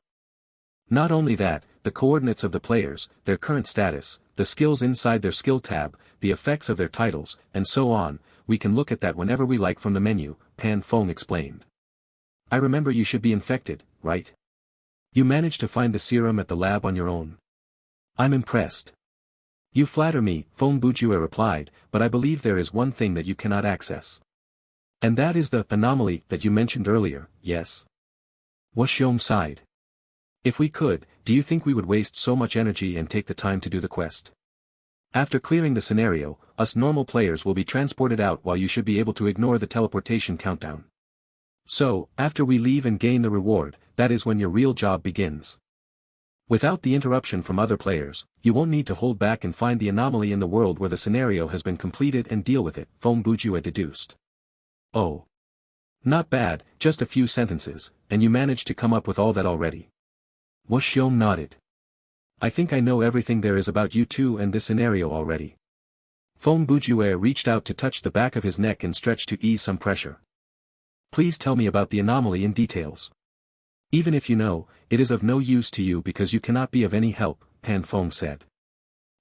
A: Not only that, the coordinates of the players, their current status, the skills inside their skill tab, the effects of their titles, and so on, we can look at that whenever we like from the menu, Pan Feng explained. I remember you should be infected, right? You managed to find the serum at the lab on your own. I'm impressed. You flatter me, Feng Bujue replied, but I believe there is one thing that you cannot access. And that is the anomaly that you mentioned earlier, yes? Xiong sighed. If we could, do you think we would waste so much energy and take the time to do the quest? After clearing the scenario, us normal players will be transported out while you should be able to ignore the teleportation countdown. So, after we leave and gain the reward, that is when your real job begins. Without the interruption from other players, you won't need to hold back and find the anomaly in the world where the scenario has been completed and deal with it, Feng Bujue deduced. Oh. Not bad, just a few sentences, and you managed to come up with all that already. Xiong nodded. I think I know everything there is about you two and this scenario already. Feng Bujue reached out to touch the back of his neck and stretched to ease some pressure. Please tell me about the anomaly in details. Even if you know, it is of no use to you because you cannot be of any help, Pan Feng said.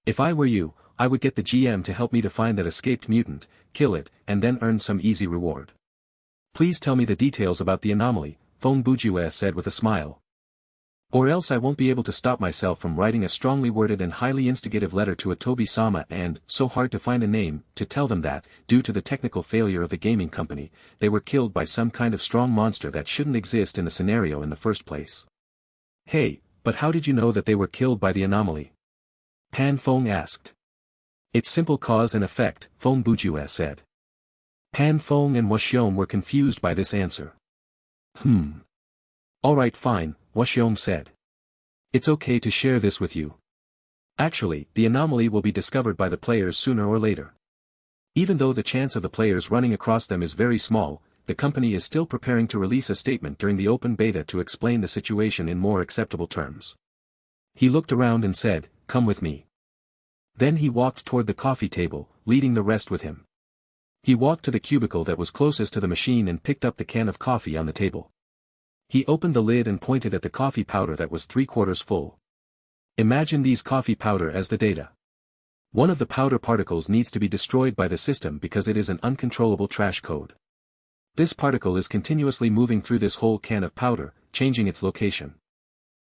A: If I were you, I would get the GM to help me to find that escaped mutant, kill it, and then earn some easy reward. Please tell me the details about the anomaly, Feng Bujue said with a smile. Or else I won't be able to stop myself from writing a strongly worded and highly instigative letter to Atobi-sama and, so hard to find a name, to tell them that, due to the technical failure of the gaming company, they were killed by some kind of strong monster that shouldn't exist in the scenario in the first place. Hey, but how did you know that they were killed by the anomaly? Pan Feng asked. It's simple cause and effect, Feng Bujue said. Pan Feng and Xiong were confused by this answer. Alright fine, Xiong said. It's okay to share this with you. Actually, the anomaly will be discovered by the players sooner or later. Even though the chance of the players running across them is very small, the company is still preparing to release a statement during the open beta to explain the situation in more acceptable terms. He looked around and said, "Come with me." Then he walked toward the coffee table, leading the rest with him. He walked to the cubicle that was closest to the machine and picked up the can of coffee on the table. He opened the lid and pointed at the coffee powder that was 3/4 full. Imagine these coffee powder as the data. One of the powder particles needs to be destroyed by the system because it is an uncontrollable trash code. This particle is continuously moving through this whole can of powder, changing its location.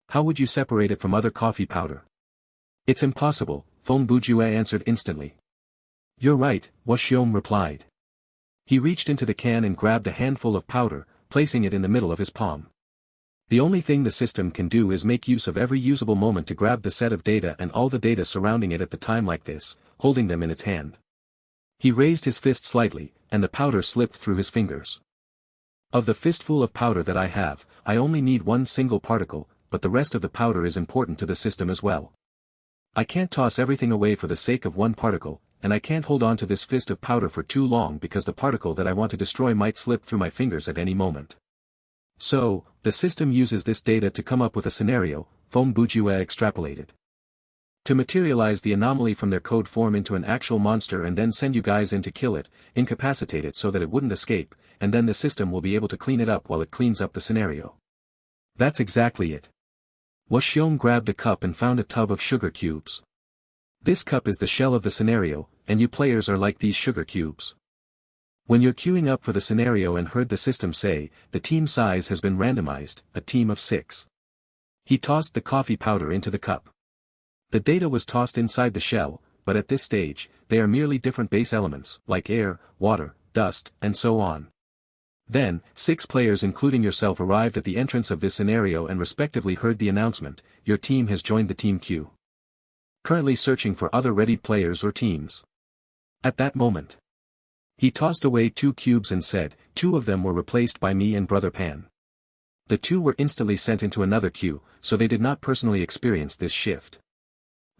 A: How would you separate it from other coffee powder? It's impossible, Feng Bujue answered instantly. You're right, Xiong replied. He reached into the can and grabbed a handful of powder, placing it in the middle of his palm. The only thing the system can do is make use of every usable moment to grab the set of data and all the data surrounding it at the time like this, holding them in its hand. He raised his fist slightly, and the powder slipped through his fingers. Of the fistful of powder that I have, I only need one single particle, but the rest of the powder is important to the system as well. I can't toss everything away for the sake of one particle, and I can't hold on to this fist of powder for too long because the particle that I want to destroy might slip through my fingers at any moment. So, the system uses this data to come up with a scenario, Phong Bujue extrapolated. To materialize the anomaly from their code form into an actual monster and then send you guys in to kill it, incapacitate it so that it wouldn't escape, and then the system will be able to clean it up while it cleans up the scenario. That's exactly it. Washiong grabbed a cup and found a tub of sugar cubes. This cup is the shell of the scenario, and you players are like these sugar cubes. When you're queuing up for the scenario and heard the system say, the team size has been randomized, a team of 6. He tossed the coffee powder into the cup. The data was tossed inside the shell, but at this stage, they are merely different base elements, like air, water, dust, and so on. Then, 6 players including yourself arrived at the entrance of this scenario and respectively heard the announcement, your team has joined the team queue. Currently searching for other ready players or teams. At that moment, he tossed away 2 cubes and said, 2 of them were replaced by me and Brother Pan. The 2 were instantly sent into another queue, so they did not personally experience this shift.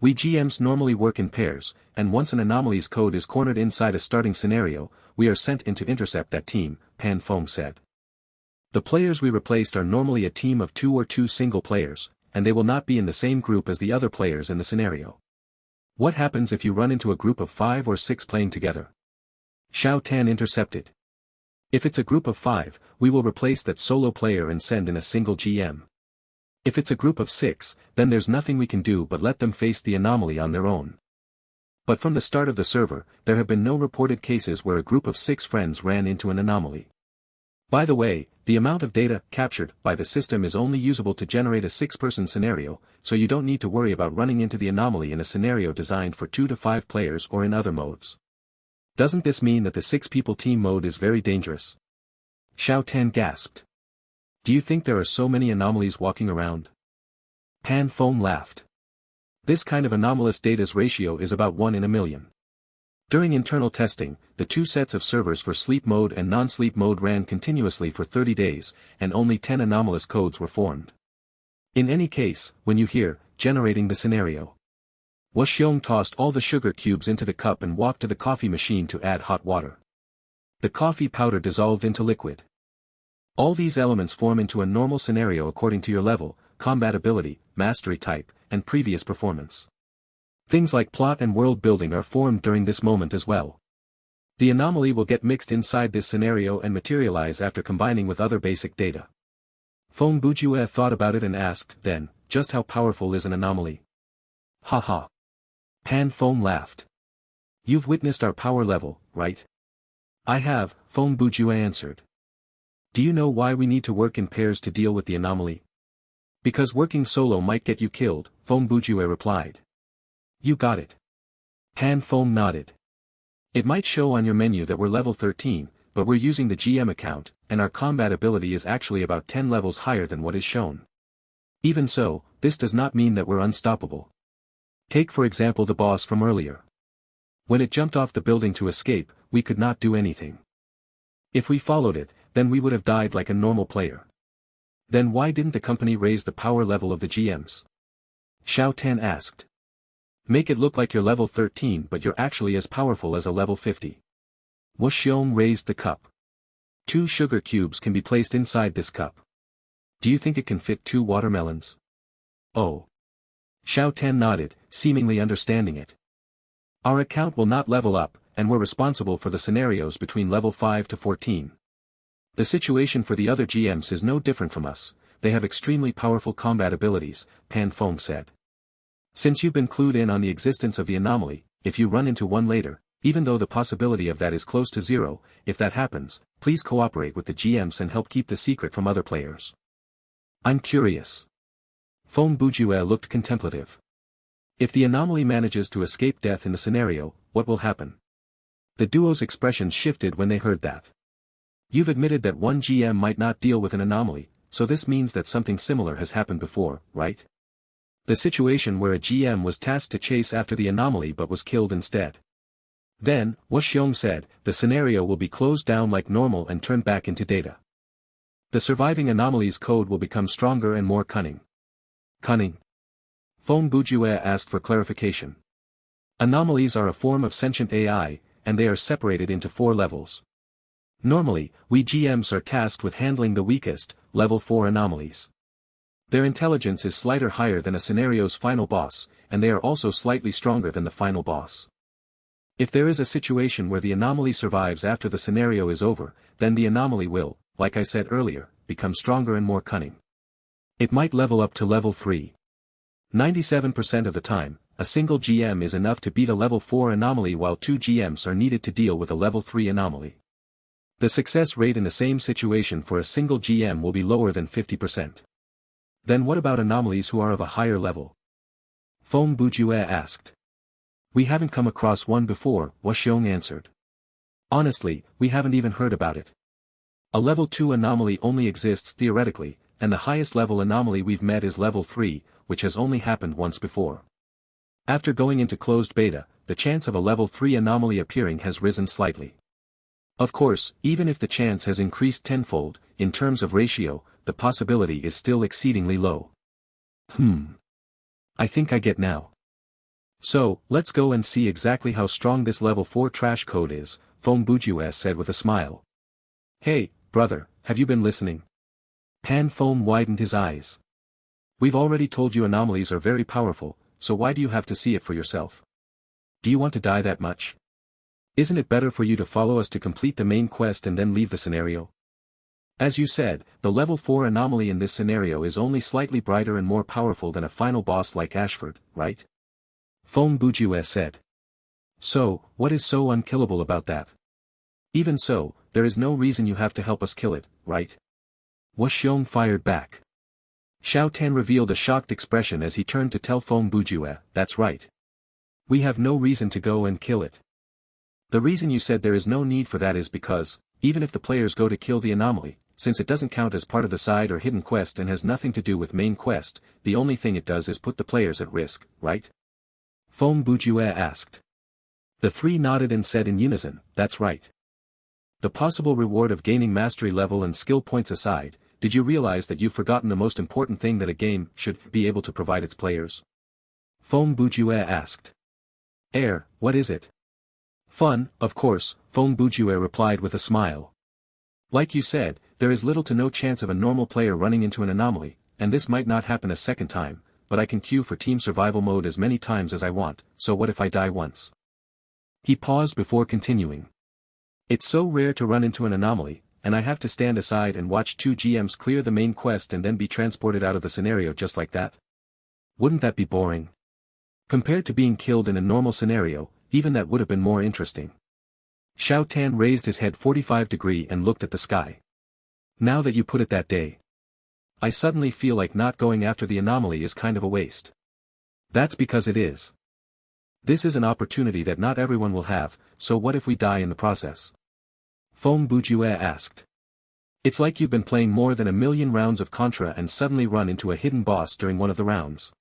A: We GMs normally work in pairs, and once an anomaly's code is cornered inside a starting scenario, we are sent in to intercept that team, Pan Phong said. The players we replaced are normally a team of 2 or 2 single players, and they will not be in the same group as the other players in the scenario. What happens if you run into a group of 5 or 6 playing together? Xiao Tan intercepted. If it's a group of 5, we will replace that solo player and send in a single GM. If it's a group of 6, then there's nothing we can do but let them face the anomaly on their own. But from the start of the server, there have been no reported cases where a group of 6 friends ran into an anomaly. By the way, the amount of data captured by the system is only usable to generate a 6-person scenario, so you don't need to worry about running into the anomaly in a scenario designed for 2 to 5 players or in other modes. Doesn't this mean that the 6-people team mode is very dangerous? Xiao Tan gasped. Do you think there are so many anomalies walking around? Pan Phong laughed. This kind of anomalous data's ratio is about 1 in a million. During internal testing, the 2 sets of servers for sleep mode and non-sleep mode ran continuously for 30 days, and only 10 anomalous codes were formed. In any case, when you hear, generating the scenario, Washiong tossed all the sugar cubes into the cup and walked to the coffee machine to add hot water. The coffee powder dissolved into liquid. All these elements form into a normal scenario according to your level, combat ability, mastery type, and previous performance. Things like plot and world building are formed during this moment as well. The anomaly will get mixed inside this scenario and materialize after combining with other basic data. Phong Bujue thought about it and asked, then, just how powerful is an anomaly? Haha. Pan Phong laughed. You've witnessed our power level, right? I have, Phong Bujue answered. Do you know why we need to work in pairs to deal with the anomaly? Because working solo might get you killed, Phong Bujue replied. You got it. Pan Phong nodded. It might show on your menu that we're level 13, but we're using the GM account, and our combat ability is actually about 10 levels higher than what is shown. Even so, this does not mean that we're unstoppable. Take for example the boss from earlier. When it jumped off the building to escape, we could not do anything. If we followed it, then we would have died like a normal player. Then why didn't the company raise the power level of the GMs? Xiao Tan asked. Make it look like you're level 13 but you're actually as powerful as a level 50. Washiong raised the cup. 2 sugar cubes can be placed inside this cup. Do you think it can fit 2 watermelons? Oh. Xiao Tan nodded, seemingly understanding it. Our account will not level up, and we're responsible for the scenarios between level 5 to 14. The situation for the other GMs is no different from us, they have extremely powerful combat abilities, Pan Phong said. Since you've been clued in on the existence of the anomaly, if you run into one later, even though the possibility of that is close to 0, if that happens, please cooperate with the GMs and help keep the secret from other players. I'm curious. Phong Bujue looked contemplative. If the anomaly manages to escape death in the scenario, what will happen? The duo's expressions shifted when they heard that. You've admitted that one GM might not deal with an anomaly, so this means that something similar has happened before, right? The situation where a GM was tasked to chase after the anomaly but was killed instead. Then, Washiong said, the scenario will be closed down like normal and turned back into data. The surviving anomaly's code will become stronger and more cunning. Cunning? Phong Bujue asked for clarification. Anomalies are a form of sentient AI, and they are separated into 4 levels. Normally, we GMs are tasked with handling the weakest, level 4 anomalies. Their intelligence is slightly higher than a scenario's final boss, and they are also slightly stronger than the final boss. If there is a situation where the anomaly survives after the scenario is over, then the anomaly will, like I said earlier, become stronger and more cunning. It might level up to level 3. 97% of the time, a single GM is enough to beat a level 4 anomaly while 2 GMs are needed to deal with a level 3 anomaly. The success rate in the same situation for a single GM will be lower than 50%. Then what about anomalies who are of a higher level? Feng Bujue asked. We haven't come across one before, Washiong answered. Honestly, we haven't even heard about it. A level 2 anomaly only exists theoretically, and the highest level anomaly we've met is level 3, which has only happened once before. After going into closed beta, the chance of a level 3 anomaly appearing has risen slightly. Of course, even if the chance has increased tenfold, in terms of ratio, the possibility is still exceedingly low. I think I get now. So, let's go and see exactly how strong this level 4 trash code is, Feng Bujue said with a smile. Hey, brother, have you been listening? Pan Feng widened his eyes. We've already told you anomalies are very powerful, so why do you have to see it for yourself? Do you want to die that much? Isn't it better for you to follow us to complete the main quest and then leave the scenario? As you said, the level 4 anomaly in this scenario is only slightly brighter and more powerful than a final boss like Ashford, right? Feng Bujue said. So, what is so unkillable about that? Even so, there is no reason you have to help us kill it, right? Washiong fired back. Xiao Tan revealed a shocked expression as he turned to tell Feng Bujue, that's right. We have no reason to go and kill it. The reason you said there is no need for that is because, even if the players go to kill the anomaly, since it doesn't count as part of the side or hidden quest and has nothing to do with main quest, the only thing it does is put the players at risk, right? Feng Bujue asked. The three nodded and said in unison, that's right. The possible reward of gaining mastery level and skill points aside, did you realize that you've forgotten the most important thing that a game should be able to provide its players? Feng Bujue asked. What is it? Fun, of course, Feng Bujue replied with a smile. Like you said, there is little to no chance of a normal player running into an anomaly, and this might not happen a second time, but I can queue for team survival mode as many times as I want, so what if I die once? He paused before continuing. It's so rare to run into an anomaly, and I have to stand aside and watch 2 GMs clear the main quest and then be transported out of the scenario just like that. Wouldn't that be boring? Compared to being killed in a normal scenario, even that would have been more interesting. Xiao Tan raised his head 45 degrees and looked at the sky. Now that you put it that day, I suddenly feel like not going after the anomaly is kind of a waste. That's because it is. This is an opportunity that not everyone will have, so what if we die in the process? Feng Bujue asked. It's like you've been playing more than 1,000,000 rounds of Contra and suddenly run into a hidden boss during one of the rounds.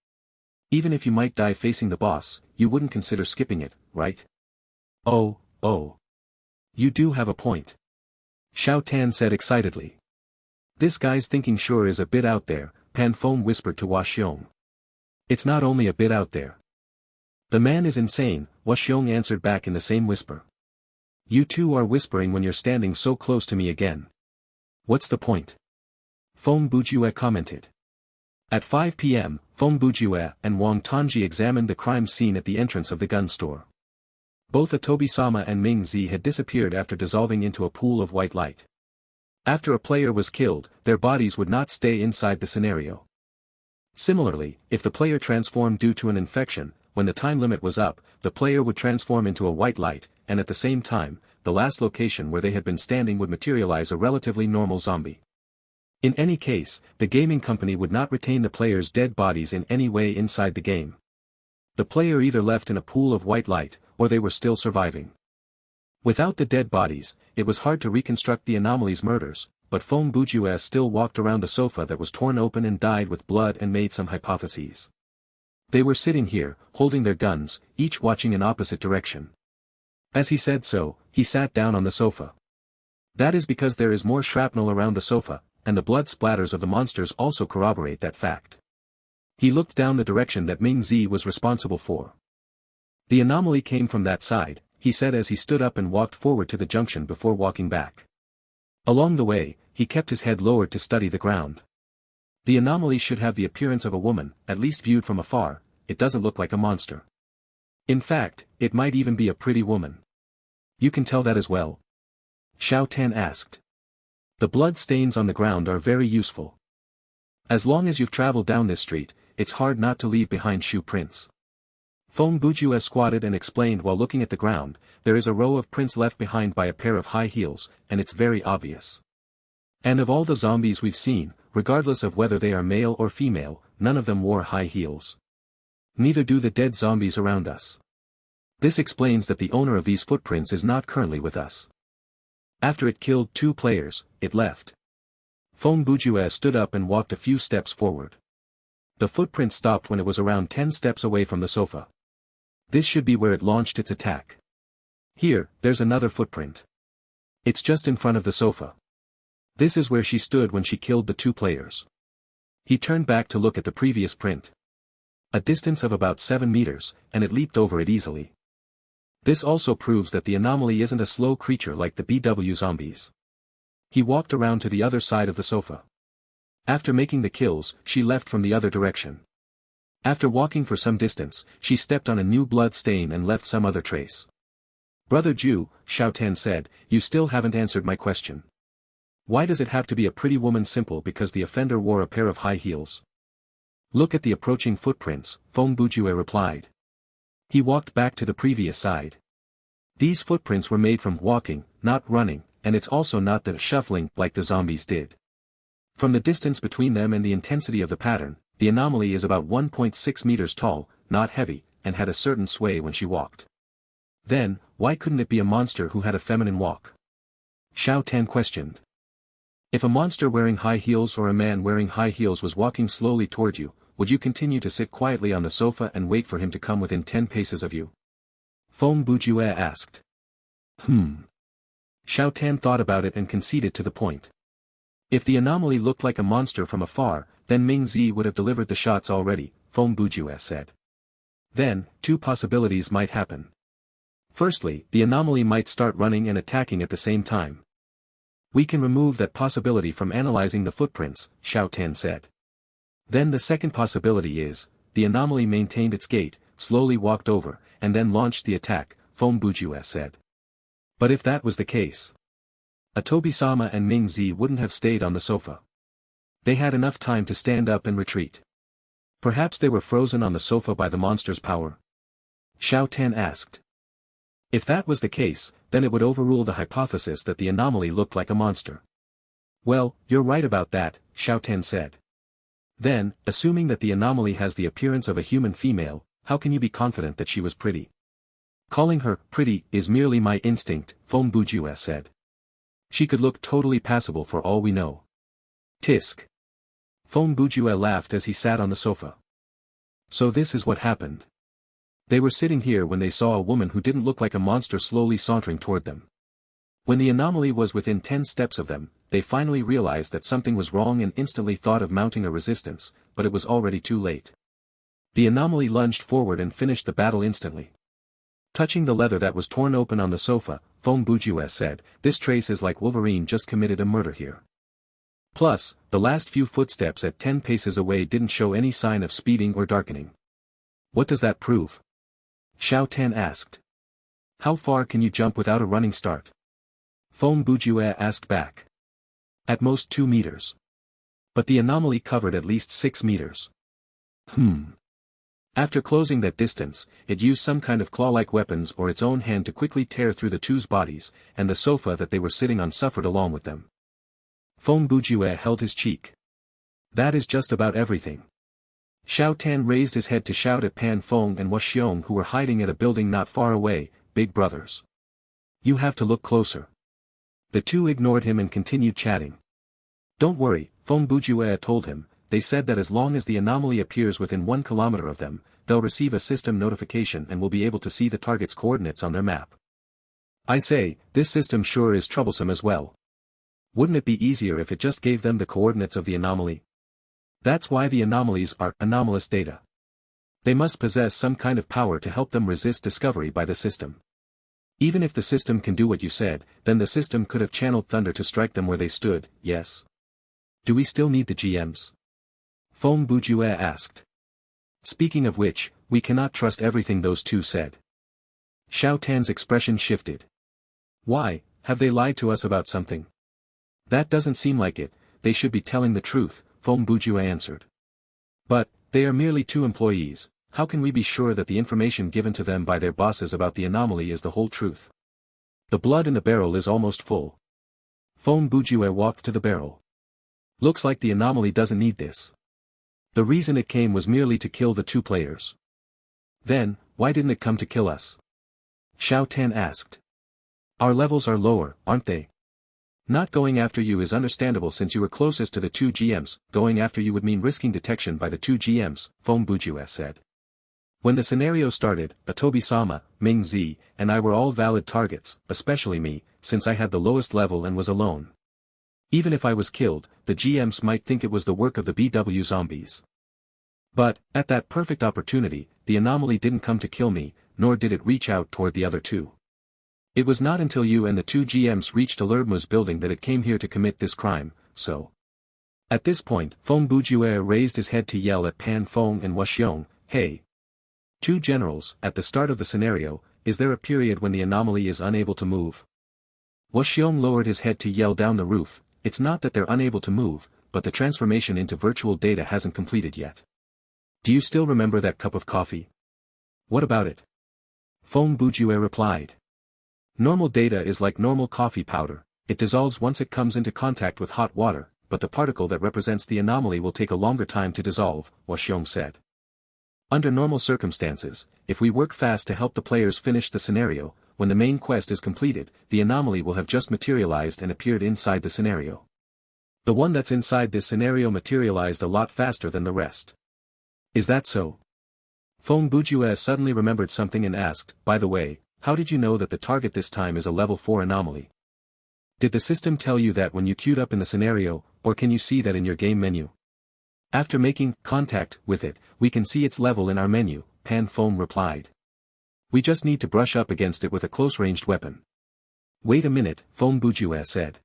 A: Even if you might die facing the boss, you wouldn't consider skipping it, right? Oh. You do have a point. Xiao Tan said excitedly. This guy's thinking sure is a bit out there, Pan Feng whispered to Washiong. It's not only a bit out there. The man is insane, Washiong answered back in the same whisper. You two are whispering when you're standing so close to me again. What's the point? Feng Bujue commented. At 5 p.m., Feng Bujue and Wang Tanji examined the crime scene at the entrance of the gun store. Both Atobi-sama and Ming Zi had disappeared after dissolving into a pool of white light. After a player was killed, their bodies would not stay inside the scenario. Similarly, if the player transformed due to an infection, when the time limit was up, the player would transform into a white light, and at the same time, the last location where they had been standing would materialize a relatively normal zombie. In any case, the gaming company would not retain the player's dead bodies in any way inside the game. The player either left in a pool of white light, or they were still surviving. Without the dead bodies, it was hard to reconstruct the anomaly's murders, but Feng Bujue still walked around the sofa that was torn open and dyed with blood and made some hypotheses. They were sitting here, holding their guns, each watching in opposite direction. As he said so, he sat down on the sofa. That is because there is more shrapnel around the sofa, and the blood splatters of the monsters also corroborate that fact. He looked down the direction that Ming Zi was responsible for. The anomaly came from that side, he said as he stood up and walked forward to the junction before walking back. Along the way, he kept his head lowered to study the ground. The anomaly should have the appearance of a woman, at least viewed from afar. It doesn't look like a monster. In fact, it might even be a pretty woman. You can tell that as well? Xiao Tan asked. The blood stains on the ground are very useful. As long as you've traveled down this street, it's hard not to leave behind shoe prints. Feng Bujue squatted and explained while looking at the ground, there is a row of prints left behind by a pair of high heels, and it's very obvious. And of all the zombies we've seen, regardless of whether they are male or female, none of them wore high heels. Neither do the dead zombies around us. This explains that the owner of these footprints is not currently with us. After it killed 2 players, it left. Feng Bujue stood up and walked a few steps forward. The footprint stopped when it was around 10 steps away from the sofa. This should be where it launched its attack. Here, there's another footprint. It's just in front of the sofa. This is where she stood when she killed the 2 players. He turned back to look at the previous print. A distance of about 7 meters, and it leaped over it easily. This also proves that the anomaly isn't a slow creature like the BW zombies. He walked around to the other side of the sofa. After making the kills, she left from the other direction. After walking for some distance, she stepped on a new blood stain and left some other trace. Brother Ju, Xiao Tan said, you still haven't answered my question. Why does it have to be a pretty woman? Simple, because the offender wore a pair of high heels. Look at the approaching footprints, Feng Bujue replied. He walked back to the previous side. These footprints were made from walking, not running, and it's also not the shuffling like the zombies did. From the distance between them and the intensity of the pattern, the anomaly is about 1.6 meters tall, not heavy, and had a certain sway when she walked. Then, why couldn't it be a monster who had a feminine walk? Xiao Tan questioned. If a monster wearing high heels or a man wearing high heels was walking slowly toward you, would you continue to sit quietly on the sofa and wait for him to come within 10 paces of you? Feng Bujue asked. Xiao Tan thought about it and conceded to the point. If the anomaly looked like a monster from afar, then Ming Zi would have delivered the shots already, Feng Bujue said. Then, 2 possibilities might happen. Firstly, the anomaly might start running and attacking at the same time. We can remove that possibility from analyzing the footprints, Xiao Tan said. Then the second possibility is, the anomaly maintained its gait, slowly walked over, and then launched the attack, Feng Bujue said. But if that was the case, Atobi-sama and Ming Zi wouldn't have stayed on the sofa. They had enough time to stand up and retreat. Perhaps they were frozen on the sofa by the monster's power? Xiao Tan asked. If that was the case, then it would overrule the hypothesis that the anomaly looked like a monster. Well, you're right about that, Xiao Tan said. Then, assuming that the anomaly has the appearance of a human female, how can you be confident that she was pretty? Calling her pretty is merely my instinct, Feng Bujue said. She could look totally passable for all we know. Tisk. Feng Bujue laughed as he sat on the sofa. So this is what happened. They were sitting here when they saw a woman who didn't look like a monster slowly sauntering toward them. When the anomaly was within 10 steps of them, they finally realized that something was wrong and instantly thought of mounting a resistance, but it was already too late. The anomaly lunged forward and finished the battle instantly. Touching the leather that was torn open on the sofa, Feng Bujue said, this trace is like Wolverine just committed a murder here. Plus, the last few footsteps at 10 paces away didn't show any sign of speeding or darkening. What does that prove? Xiao Tan asked. How far can you jump without a running start? Feng Bujue asked back. At most 2 meters. But the anomaly covered at least 6 meters. After closing that distance, it used some kind of claw-like weapons or its own hand to quickly tear through the 2's bodies, and the sofa that they were sitting on suffered along with them. Feng Bujue held his cheek. That is just about everything. Xiao Tan raised his head to shout at Pan Feng and Washiong who were hiding at a building not far away, big brothers. You have to look closer. The 2 ignored him and continued chatting. Don't worry, Feng Bujue told him, they said that as long as the anomaly appears within 1 kilometer of them, they'll receive a system notification and will be able to see the target's coordinates on their map. I say, this system sure is troublesome as well. Wouldn't it be easier if it just gave them the coordinates of the anomaly? That's why the anomalies are anomalous data. They must possess some kind of power to help them resist discovery by the system. Even if the system can do what you said, then the system could have channeled thunder to strike them where they stood, yes? Do we still need the GMs? Feng Bujue asked. Speaking of which, we cannot trust everything those two said. Xiao Tan's expression shifted. Why, have they lied to us about something? That doesn't seem like it, they should be telling the truth, Feng Bujue answered. But, they are merely two employees, how can we be sure that the information given to them by their bosses about the anomaly is the whole truth? The blood in the barrel is almost full. Feng Bujue walked to the barrel. Looks like the anomaly doesn't need this. The reason it came was merely to kill the two players. Then, why didn't it come to kill us? Xiao Tan asked. Our levels are lower, aren't they? Not going after you is understandable since you were closest to the two GMs, going after you would mean risking detection by the two GMs, Feng Bujue said. When the scenario started, Atobi-sama, Ming Zi, and I were all valid targets, especially me, since I had the lowest level and was alone. Even if I was killed, the GMs might think it was the work of the BW zombies. But, at that perfect opportunity, the anomaly didn't come to kill me, nor did it reach out toward the other two. It was not until you and the two GMs reached Alertma's building that it came here to commit this crime, so. At this point, Feng Bujue raised his head to yell at Pan Feng and Waxiong, hey. Two generals, at the start of the scenario, is there a period when the anomaly is unable to move? Waxiong lowered his head to yell down the roof, it's not that they're unable to move, but the transformation into virtual data hasn't completed yet. Do you still remember that cup of coffee? What about it? Feng Bujue replied. Normal data is like normal coffee powder, it dissolves once it comes into contact with hot water, but the particle that represents the anomaly will take a longer time to dissolve, Waxiong said. Under normal circumstances, if we work fast to help the players finish the scenario, when the main quest is completed, the anomaly will have just materialized and appeared inside the scenario. The one that's inside this scenario materialized a lot faster than the rest. Is that so? Feng Bujue suddenly remembered something and asked, by the way, how did you know that the target this time is a level 4 anomaly? Did the system tell you that when you queued up in the scenario, or can you see that in your game menu? After making contact with it, we can see its level in our menu, Pan Feng replied. We just need to brush up against it with a close-ranged weapon. Wait a minute, Feng Bujue said.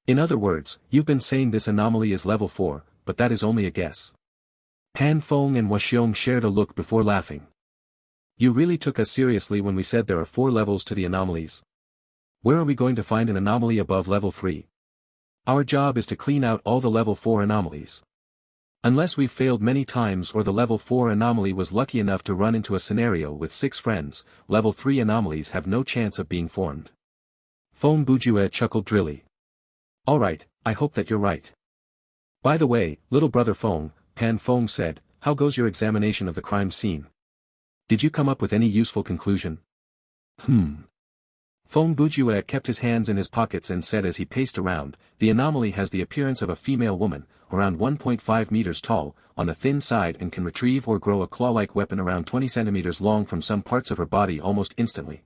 A: In other words, you've been saying this anomaly is level 4, but that is only a guess. Pan Feng and Waxiong shared a look before laughing. You really took us seriously when we said there are 4 levels to the anomalies. Where are we going to find an anomaly above level 3? Our job is to clean out all the level 4 anomalies. Unless we've failed many times or the level 4 anomaly was lucky enough to run into a scenario with 6 friends, level 3 anomalies have no chance of being formed. Feng Bujue chuckled drily. Alright, I hope that you're right. By the way, little brother Feng, Pan Feng said, how goes your examination of the crime scene? Did you come up with any useful conclusion? Feng Bujue kept his hands in his pockets and said as he paced around, the anomaly has the appearance of a female woman, around 1.5 meters tall, on the thin side and can retrieve or grow a claw-like weapon around 20 centimeters long from some parts of her body almost instantly.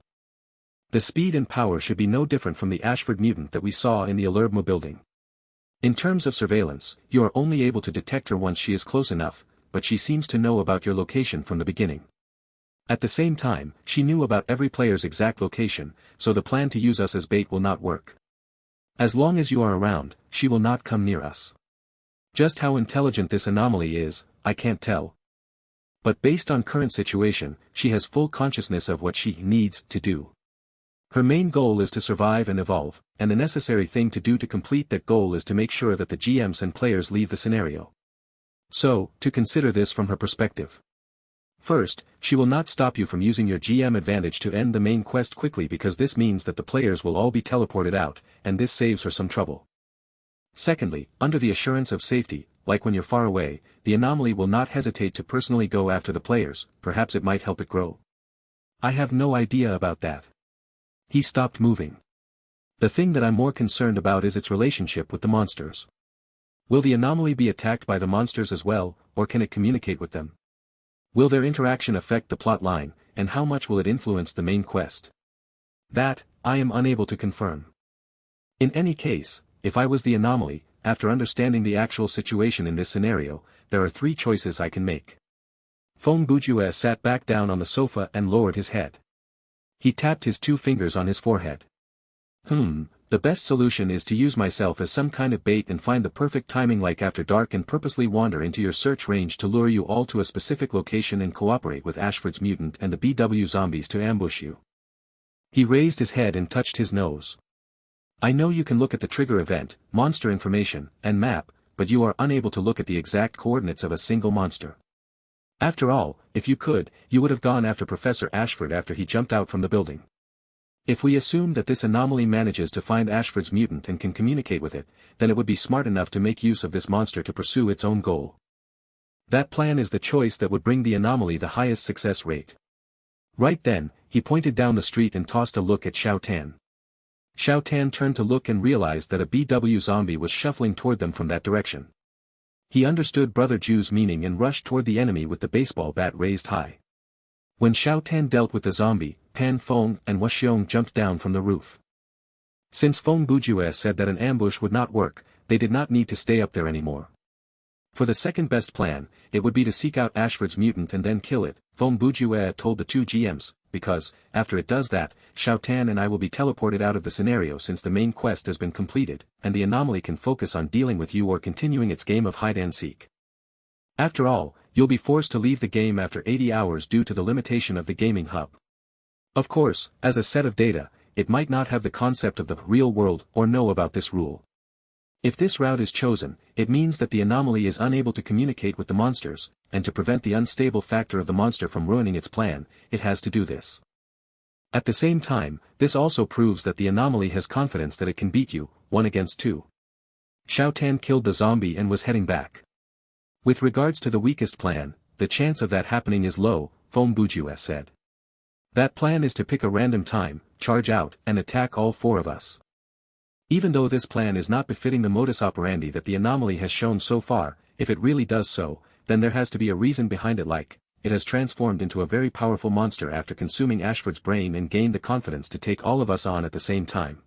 A: The speed and power should be no different from the Ashford mutant that we saw in the Alertma building. In terms of surveillance, you are only able to detect her once she is close enough, but she seems to know about your location from the beginning. At the same time, she knew about every player's exact location, so the plan to use us as bait will not work. As long as you are around, she will not come near us. Just how intelligent this anomaly is, I can't tell. But based on current situation, she has full consciousness of what she needs to do. Her main goal is to survive and evolve, and the necessary thing to do to complete that goal is to make sure that the GMs and players leave the scenario. So, to consider this from her perspective. First, she will not stop you from using your GM advantage to end the main quest quickly because this means that the players will all be teleported out, and this saves her some trouble. Secondly, under the assurance of safety, like when you're far away, the anomaly will not hesitate to personally go after the players, perhaps it might help it grow. I have no idea about that. He stopped moving. The thing that I'm more concerned about is its relationship with the monsters. Will the anomaly be attacked by the monsters as well, or can it communicate with them? Will their interaction affect the plot line, and how much will it influence the main quest? That, I am unable to confirm. In any case, if I was the anomaly, after understanding the actual situation in this scenario, there are 3 choices I can make. Feng Bujue sat back down on the sofa and lowered his head. He tapped his 2 fingers on his forehead. The best solution is to use myself as some kind of bait and find the perfect timing like after dark and purposely wander into your search range to lure you all to a specific location and cooperate with Ashford's mutant and the BW zombies to ambush you. He raised his head and touched his nose. I know you can look at the trigger event, monster information, and map, but you are unable to look at the exact coordinates of a single monster. After all, if you could, you would have gone after Professor Ashford after he jumped out from the building. If we assume that this anomaly manages to find Ashford's mutant and can communicate with it, then it would be smart enough to make use of this monster to pursue its own goal. That plan is the choice that would bring the anomaly the highest success rate. Right then, he pointed down the street and tossed a look at Xiao Tan. Xiao Tan turned to look and realized that a BW zombie was shuffling toward them from that direction. He understood Brother Ju's meaning and rushed toward the enemy with the baseball bat raised high. When Xiao Tan dealt with the zombie, Pan Feng and Wuxiong jumped down from the roof. Since Feng Bujue said that an ambush would not work, they did not need to stay up there anymore. For the second best plan, it would be to seek out Ashford's mutant and then kill it, Feng Bujue told the 2 GMs, because, after it does that, Xiao Tan and I will be teleported out of the scenario since the main quest has been completed, and the anomaly can focus on dealing with you or continuing its game of hide-and-seek. After all, you'll be forced to leave the game after 80 hours due to the limitation of the gaming hub. Of course, as a set of data, it might not have the concept of the real world or know about this rule. If this route is chosen, it means that the anomaly is unable to communicate with the monsters, and to prevent the unstable factor of the monster from ruining its plan, it has to do this. At the same time, this also proves that the anomaly has confidence that it can beat you, 1 against 2. Xiao Tan killed the zombie and was heading back. With regards to the weakest plan, the chance of that happening is low, Feng Bujue said. That plan is to pick a random time, charge out, and attack all 4 of us. Even though this plan is not befitting the modus operandi that the anomaly has shown so far, if it really does so, then there has to be a reason behind it like, it has transformed into a very powerful monster after consuming Ashford's brain and gained the confidence to take all of us on at the same time.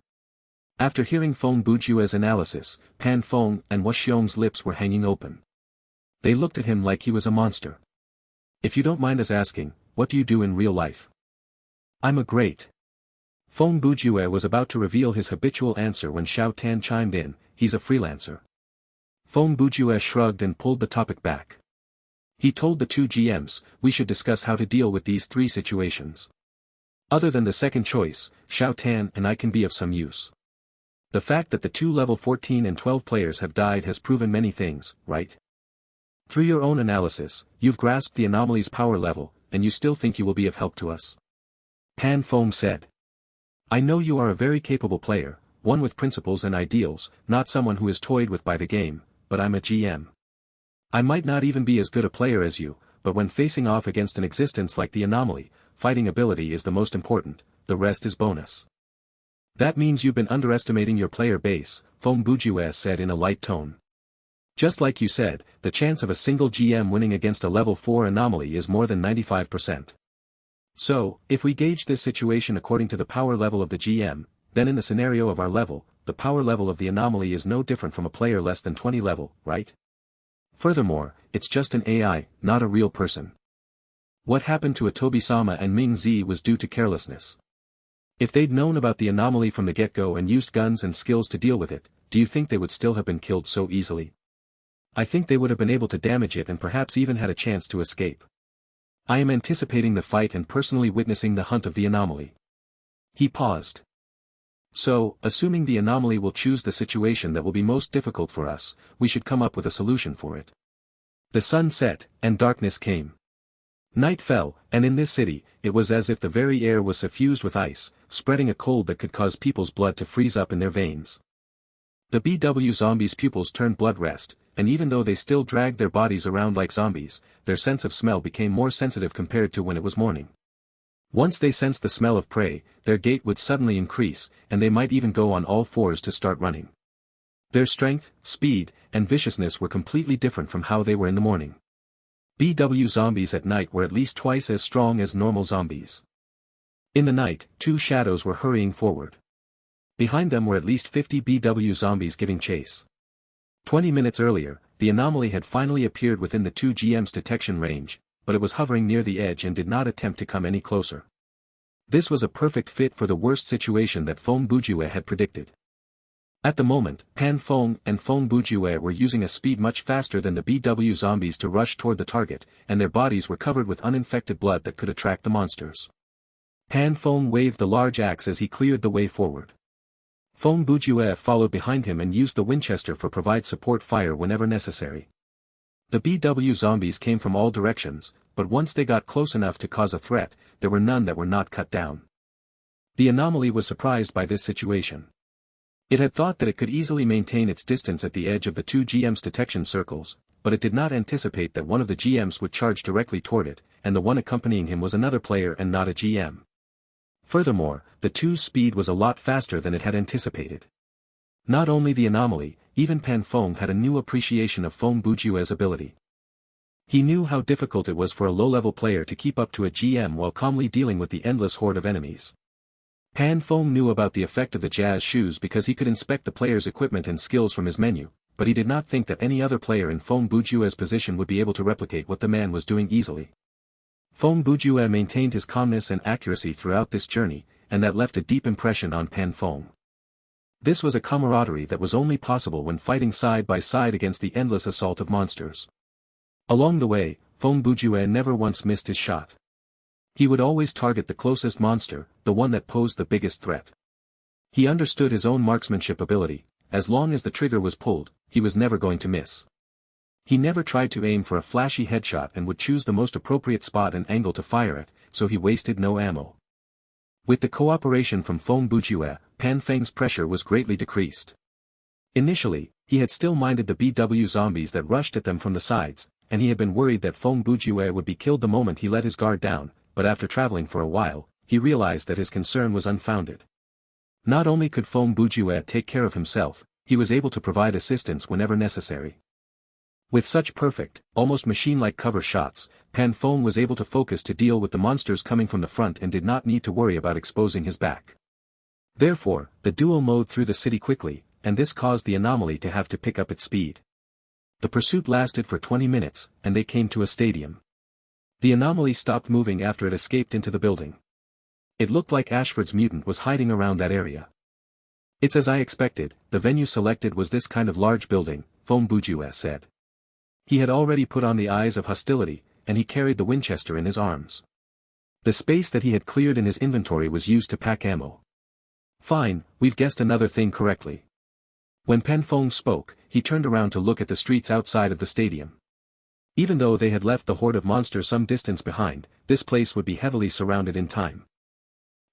A: After hearing Feng Bujue's analysis, Pan Feng and Wuxiong's lips were hanging open. They looked at him like he was a monster. If you don't mind us asking, what do you do in real life? I'm a great. Feng Bujue was about to reveal his habitual answer when Xiao Tan chimed in, he's a freelancer. Feng Bujue shrugged and pulled the topic back. He told the 2 GMs, we should discuss how to deal with these 3 situations. Other than the second choice, Xiao Tan and I can be of some use. The fact that the 2 level 14 and 12 players have died has proven many things, right? Through your own analysis, you've grasped the anomaly's power level, and you still think you will be of help to us? Pan Feng said. I know you are a very capable player, one with principles and ideals, not someone who is toyed with by the game, but I'm a GM. I might not even be as good a player as you, but when facing off against an existence like the anomaly, fighting ability is the most important, the rest is bonus. That means you've been underestimating your player base, Feng Bujue said in a light tone. Just like you said, the chance of a single GM winning against a level 4 anomaly is more than 95%. So, if we gauge this situation according to the power level of the GM, then in the scenario of our level, the power level of the anomaly is no different from a player less than 20 level, right? Furthermore, it's just an AI, not a real person. What happened to Atobi-sama and Ming-Zi was due to carelessness. If they'd known about the anomaly from the get-go and used guns and skills to deal with it, do you think they would still have been killed so easily? I think they would have been able to damage it and perhaps even had a chance to escape. I am anticipating the fight and personally witnessing the hunt of the anomaly. He paused. So, assuming the anomaly will choose the situation that will be most difficult for us, we should come up with a solution for it. The sun set, and darkness came. Night fell, and in this city, it was as if the very air was suffused with ice, spreading a cold that could cause people's blood to freeze up in their veins. The BW zombies' pupils turned blood red, and even though they still dragged their bodies around like zombies, their sense of smell became more sensitive compared to when it was morning. Once they sensed the smell of prey, their gait would suddenly increase, and they might even go on all 4s to start running. Their strength, speed, and viciousness were completely different from how they were in the morning. BW zombies at night were at least twice as strong as normal zombies. In the night, 2 shadows were hurrying forward. Behind them were at least 50 BW zombies giving chase. 20 minutes earlier, the anomaly had finally appeared within the 2 GM's detection range, but it was hovering near the edge and did not attempt to come any closer. This was a perfect fit for the worst situation that Feng Bujue had predicted. At the moment, Pan Feng and Feng Bujue were using a speed much faster than the BW zombies to rush toward the target, and their bodies were covered with uninfected blood that could attract the monsters. Pan Feng waved the large axe as he cleared the way forward. Feng Bujue followed behind him and used the Winchester for provide support fire whenever necessary. The BW zombies came from all directions, but once they got close enough to cause a threat, there were none that were not cut down. The anomaly was surprised by this situation. It had thought that it could easily maintain its distance at the edge of the two GM's detection circles, but it did not anticipate that one of the GMs would charge directly toward it, and the one accompanying him was another player and not a GM. Furthermore, the two's speed was a lot faster than it had anticipated. Not only the anomaly, even Pan Feng had a new appreciation of Feng Bujue's ability. He knew how difficult it was for a low-level player to keep up to a GM while calmly dealing with the endless horde of enemies. Pan Feng knew about the effect of the jazz shoes because he could inspect the player's equipment and skills from his menu, but he did not think that any other player in Feng Bujue's position would be able to replicate what the man was doing easily. Feng Bujue maintained his calmness and accuracy throughout this journey, and that left a deep impression on Pan Feng. This was a camaraderie that was only possible when fighting side by side against the endless assault of monsters. Along the way, Feng Bujue never once missed his shot. He would always target the closest monster, the one that posed the biggest threat. He understood his own marksmanship ability. As long as the trigger was pulled, he was never going to miss. He never tried to aim for a flashy headshot and would choose the most appropriate spot and angle to fire at, so he wasted no ammo. With the cooperation from Feng Bujue, Pan Feng's pressure was greatly decreased. Initially, he had still minded the BW zombies that rushed at them from the sides, and he had been worried that Feng Bujue would be killed the moment he let his guard down, but after traveling for a while, he realized that his concern was unfounded. Not only could Feng Bujue take care of himself, he was able to provide assistance whenever necessary. With such perfect, almost machine-like cover shots, Pan Feng was able to focus to deal with the monsters coming from the front and did not need to worry about exposing his back. Therefore, the duo mowed through the city quickly, and this caused the anomaly to have to pick up its speed. The pursuit lasted for 20 minutes, and they came to a stadium. The anomaly stopped moving after it escaped into the building. It looked like Ashford's mutant was hiding around that area. "It's as I expected, the venue selected was this kind of large building," Feng Bujue said. He had already put on the eyes of hostility, and he carried the Winchester in his arms. The space that he had cleared in his inventory was used to pack ammo. "Fine, we've guessed another thing correctly." When Pan Feng spoke, he turned around to look at the streets outside of the stadium. Even though they had left the horde of monsters some distance behind, this place would be heavily surrounded in time.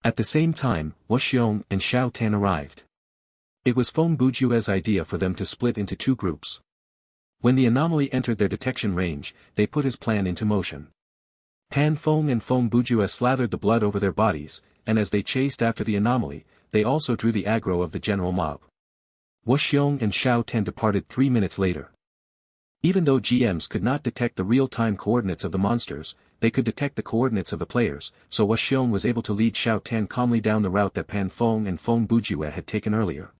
A: At the same time, Wuxiong and Xiao Tan arrived. It was Feng Bujue's idea for them to split into two groups. When the anomaly entered their detection range, they put his plan into motion. Pan Feng and Feng Bujue slathered the blood over their bodies, and as they chased after the anomaly, they also drew the aggro of the general mob. Wuxiong and Xiao Tan departed 3 minutes later. Even though GMs could not detect the real-time coordinates of the monsters, they could detect the coordinates of the players, so Wuxiong was able to lead Xiao Tan calmly down the route that Pan Feng and Feng Bujue had taken earlier.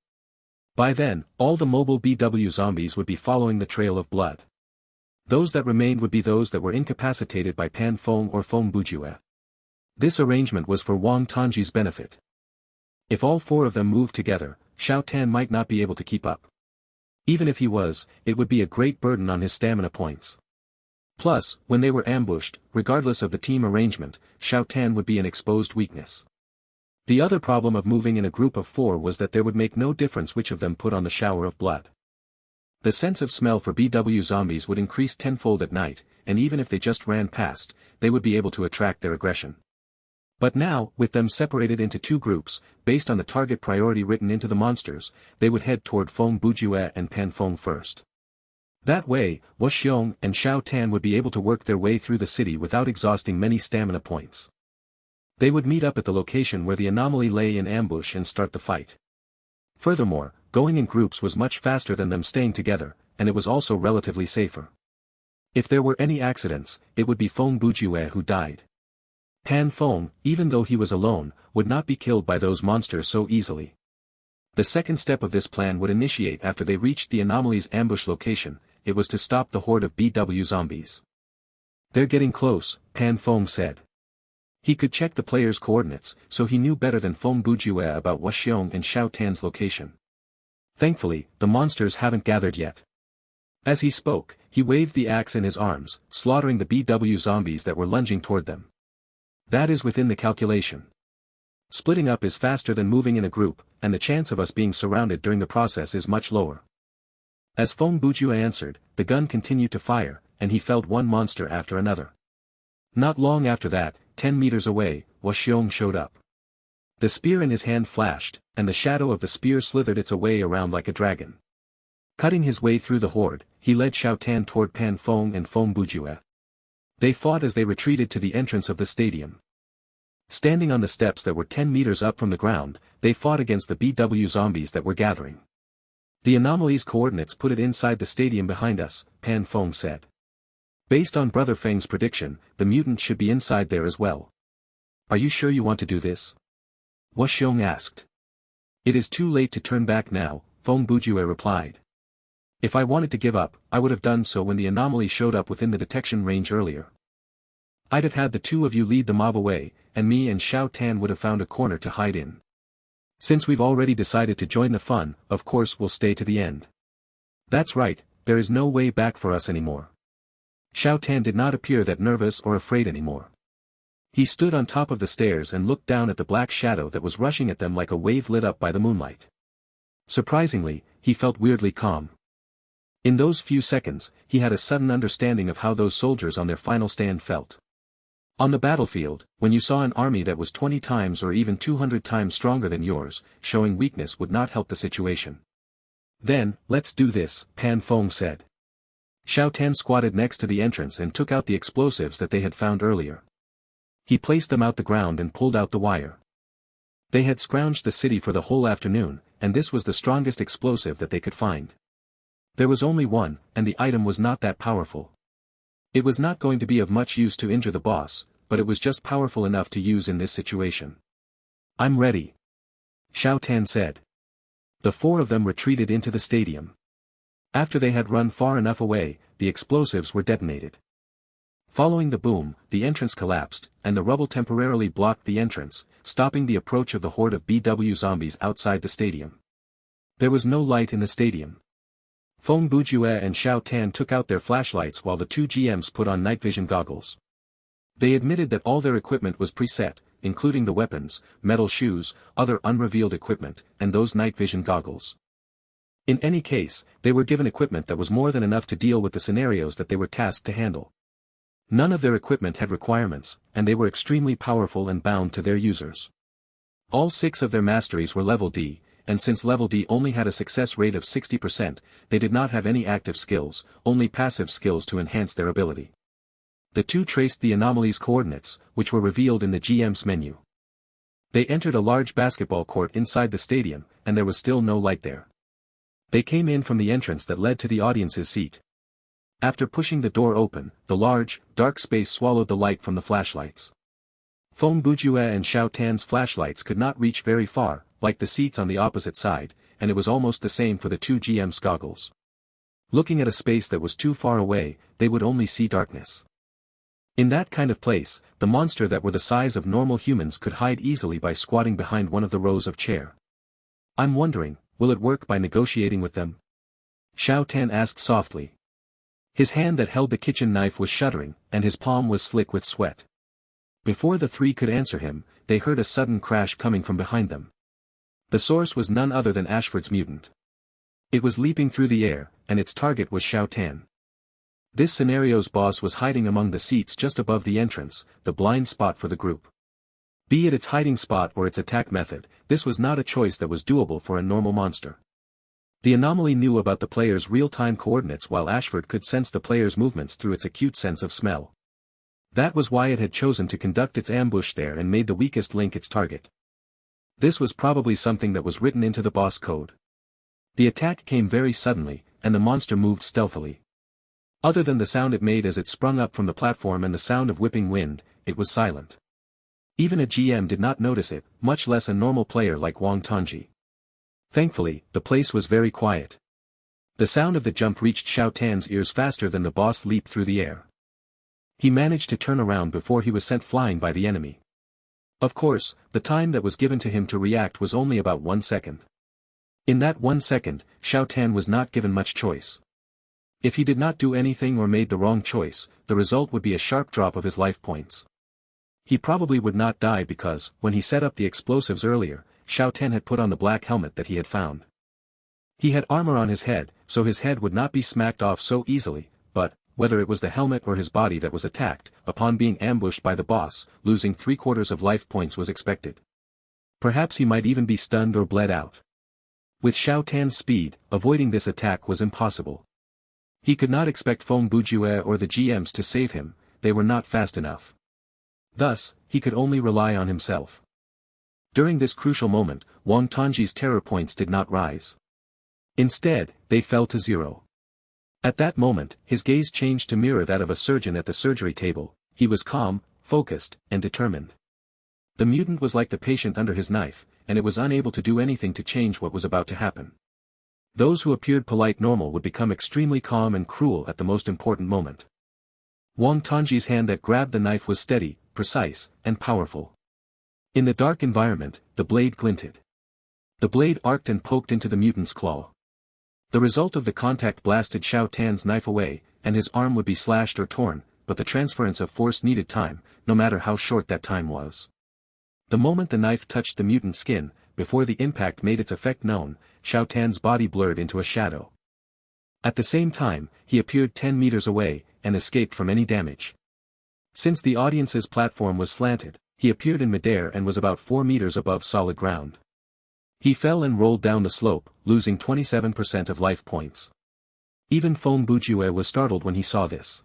A: By then, all the mobile BW zombies would be following the trail of blood. Those that remained would be those that were incapacitated by Pan Feng or Feng Bujue. This arrangement was for Wang Tongji's benefit. If all four of them moved together, Xiao Tan might not be able to keep up. Even if he was, it would be a great burden on his stamina points. Plus, when they were ambushed, regardless of the team arrangement, Xiao Tan would be an exposed weakness. The other problem of moving in a group of four was that there would make no difference which of them put on the shower of blood. The sense of smell for BW zombies would increase tenfold at night, and even if they just ran past, they would be able to attract their aggression. But now, with them separated into two groups, based on the target priority written into the monsters, they would head toward Feng Bujue and Pan Feng first. That way, Wuxiong and Xiao Tan would be able to work their way through the city without exhausting many stamina points. They would meet up at the location where the anomaly lay in ambush and start the fight. Furthermore, going in groups was much faster than them staying together, and it was also relatively safer. If there were any accidents, it would be Feng Bujue who died. Pan Feng, even though he was alone, would not be killed by those monsters so easily. The second step of this plan would initiate after they reached the anomaly's ambush location. It was to stop the horde of BW zombies. "They're getting close," Pan Feng said. He could check the player's coordinates, so he knew better than Feng Bujue about Wuxiong and Xiao Tan's location. Thankfully, the monsters haven't gathered yet. As he spoke, he waved the axe in his arms, slaughtering the BW zombies that were lunging toward them. That is within the calculation. Splitting up is faster than moving in a group, and the chance of us being surrounded during the process is much lower. As Feng Bujue answered, the gun continued to fire, and he felled one monster after another. Not long after that, 10 meters away, Wuxiong showed up. The spear in his hand flashed, and the shadow of the spear slithered its way around like a dragon. Cutting his way through the horde, he led Xiao Tan toward Pan Feng and Feng Bujue. They fought as they retreated to the entrance of the stadium. Standing on the steps that were 10 meters up from the ground, they fought against the BW zombies that were gathering. The anomaly's coordinates put it inside the stadium behind us, Pan Feng said. Based on Brother Feng's prediction, the mutant should be inside there as well. Are you sure you want to do this? Wuxiong asked. It is too late to turn back now, Feng Bujue replied. If I wanted to give up, I would have done so when the anomaly showed up within the detection range earlier. I'd have had the two of you lead the mob away, and me and Xiao Tan would have found a corner to hide in. Since we've already decided to join the fun, of course we'll stay to the end. That's right, there is no way back for us anymore. Xiao Tan did not appear that nervous or afraid anymore. He stood on top of the stairs and looked down at the black shadow that was rushing at them like a wave lit up by the moonlight. Surprisingly, he felt weirdly calm. In those few seconds, he had a sudden understanding of how those soldiers on their final stand felt. On the battlefield, when you saw an army that was 20 times or even 200 times stronger than yours, showing weakness would not help the situation. Then, let's do this, Pan Feng said. Xiao Tan squatted next to the entrance and took out the explosives that they had found earlier. He placed them out the ground and pulled out the wire. They had scrounged the city for the whole afternoon, and this was the strongest explosive that they could find. There was only one, and the item was not that powerful. It was not going to be of much use to injure the boss, but it was just powerful enough to use in this situation. I'm ready. Xiao Tan said. The four of them retreated into the stadium. After they had run far enough away, the explosives were detonated. Following the boom, the entrance collapsed, and the rubble temporarily blocked the entrance, stopping the approach of the horde of BW zombies outside the stadium. There was no light in the stadium. Feng Bujue and Xiao Tan took out their flashlights while the two GMs put on night vision goggles. They admitted that all their equipment was preset, including the weapons, metal shoes, other unrevealed equipment, and those night vision goggles. In any case, they were given equipment that was more than enough to deal with the scenarios that they were tasked to handle. None of their equipment had requirements, and they were extremely powerful and bound to their users. All 6 of their masteries were level D, and since level D only had a success rate of 60%, they did not have any active skills, only passive skills to enhance their ability. The two traced the anomaly's coordinates, which were revealed in the GM's menu. They entered a large basketball court inside the stadium, and there was still no light there. They came in from the entrance that led to the audience's seat. After pushing the door open, the large, dark space swallowed the light from the flashlights. Feng Bujue and Xiao Tan's flashlights could not reach very far, like the seats on the opposite side, and it was almost the same for the two GM's goggles. Looking at a space that was too far away, they would only see darkness. In that kind of place, the monster that were the size of normal humans could hide easily by squatting behind one of the rows of chair. I'm wondering, will it work by negotiating with them? Xiao Tan asked softly. His hand that held the kitchen knife was shuddering, and his palm was slick with sweat. Before the three could answer him, they heard a sudden crash coming from behind them. The source was none other than Ashford's mutant. It was leaping through the air, and its target was Xiao Tan. This scenario's boss was hiding among the seats just above the entrance, the blind spot for the group. Be it its hiding spot or its attack method, this was not a choice that was doable for a normal monster. The anomaly knew about the player's real-time coordinates while Ashford could sense the player's movements through its acute sense of smell. That was why it had chosen to conduct its ambush there and made the weakest link its target. This was probably something that was written into the boss code. The attack came very suddenly, and the monster moved stealthily. Other than the sound it made as it sprung up from the platform and the sound of whipping wind, it was silent. Even a GM did not notice it, much less a normal player like Wang Tongji. Thankfully, the place was very quiet. The sound of the jump reached Xiao Tan's ears faster than the boss leaped through the air. He managed to turn around before he was sent flying by the enemy. Of course, the time that was given to him to react was only about 1 second. In that 1 second, Xiao Tan was not given much choice. If he did not do anything or made the wrong choice, the result would be a sharp drop of his life points. He probably would not die because, when he set up the explosives earlier, Xiao Tan had put on the black helmet that he had found. He had armor on his head, so his head would not be smacked off so easily, but, whether it was the helmet or his body that was attacked, upon being ambushed by the boss, losing 3/4 of life points was expected. Perhaps he might even be stunned or bled out. With Xiao Tan's speed, avoiding this attack was impossible. He could not expect Feng Bujue or the GMs to save him, they were not fast enough. Thus, he could only rely on himself. During this crucial moment, Wang Tongji's terror points did not rise. Instead, they fell to 0. At that moment, his gaze changed to mirror that of a surgeon at the surgery table. He was calm, focused, and determined. The mutant was like the patient under his knife, and it was unable to do anything to change what was about to happen. Those who appeared polite normal would become extremely calm and cruel at the most important moment. Wang Tongji's hand that grabbed the knife was steady, precise, and powerful. In the dark environment, the blade glinted. The blade arced and poked into the mutant's claw. The result of the contact blasted Xiao Tan's knife away, and his arm would be slashed or torn, but the transference of force needed time, no matter how short that time was. The moment the knife touched the mutant's skin, before the impact made its effect known, Xiao Tan's body blurred into a shadow. At the same time, he appeared 10 meters away, and escaped from any damage. Since the audience's platform was slanted, he appeared in midair and was about 4 meters above solid ground. He fell and rolled down the slope, losing 27% of life points. Even Feng Bujue was startled when he saw this.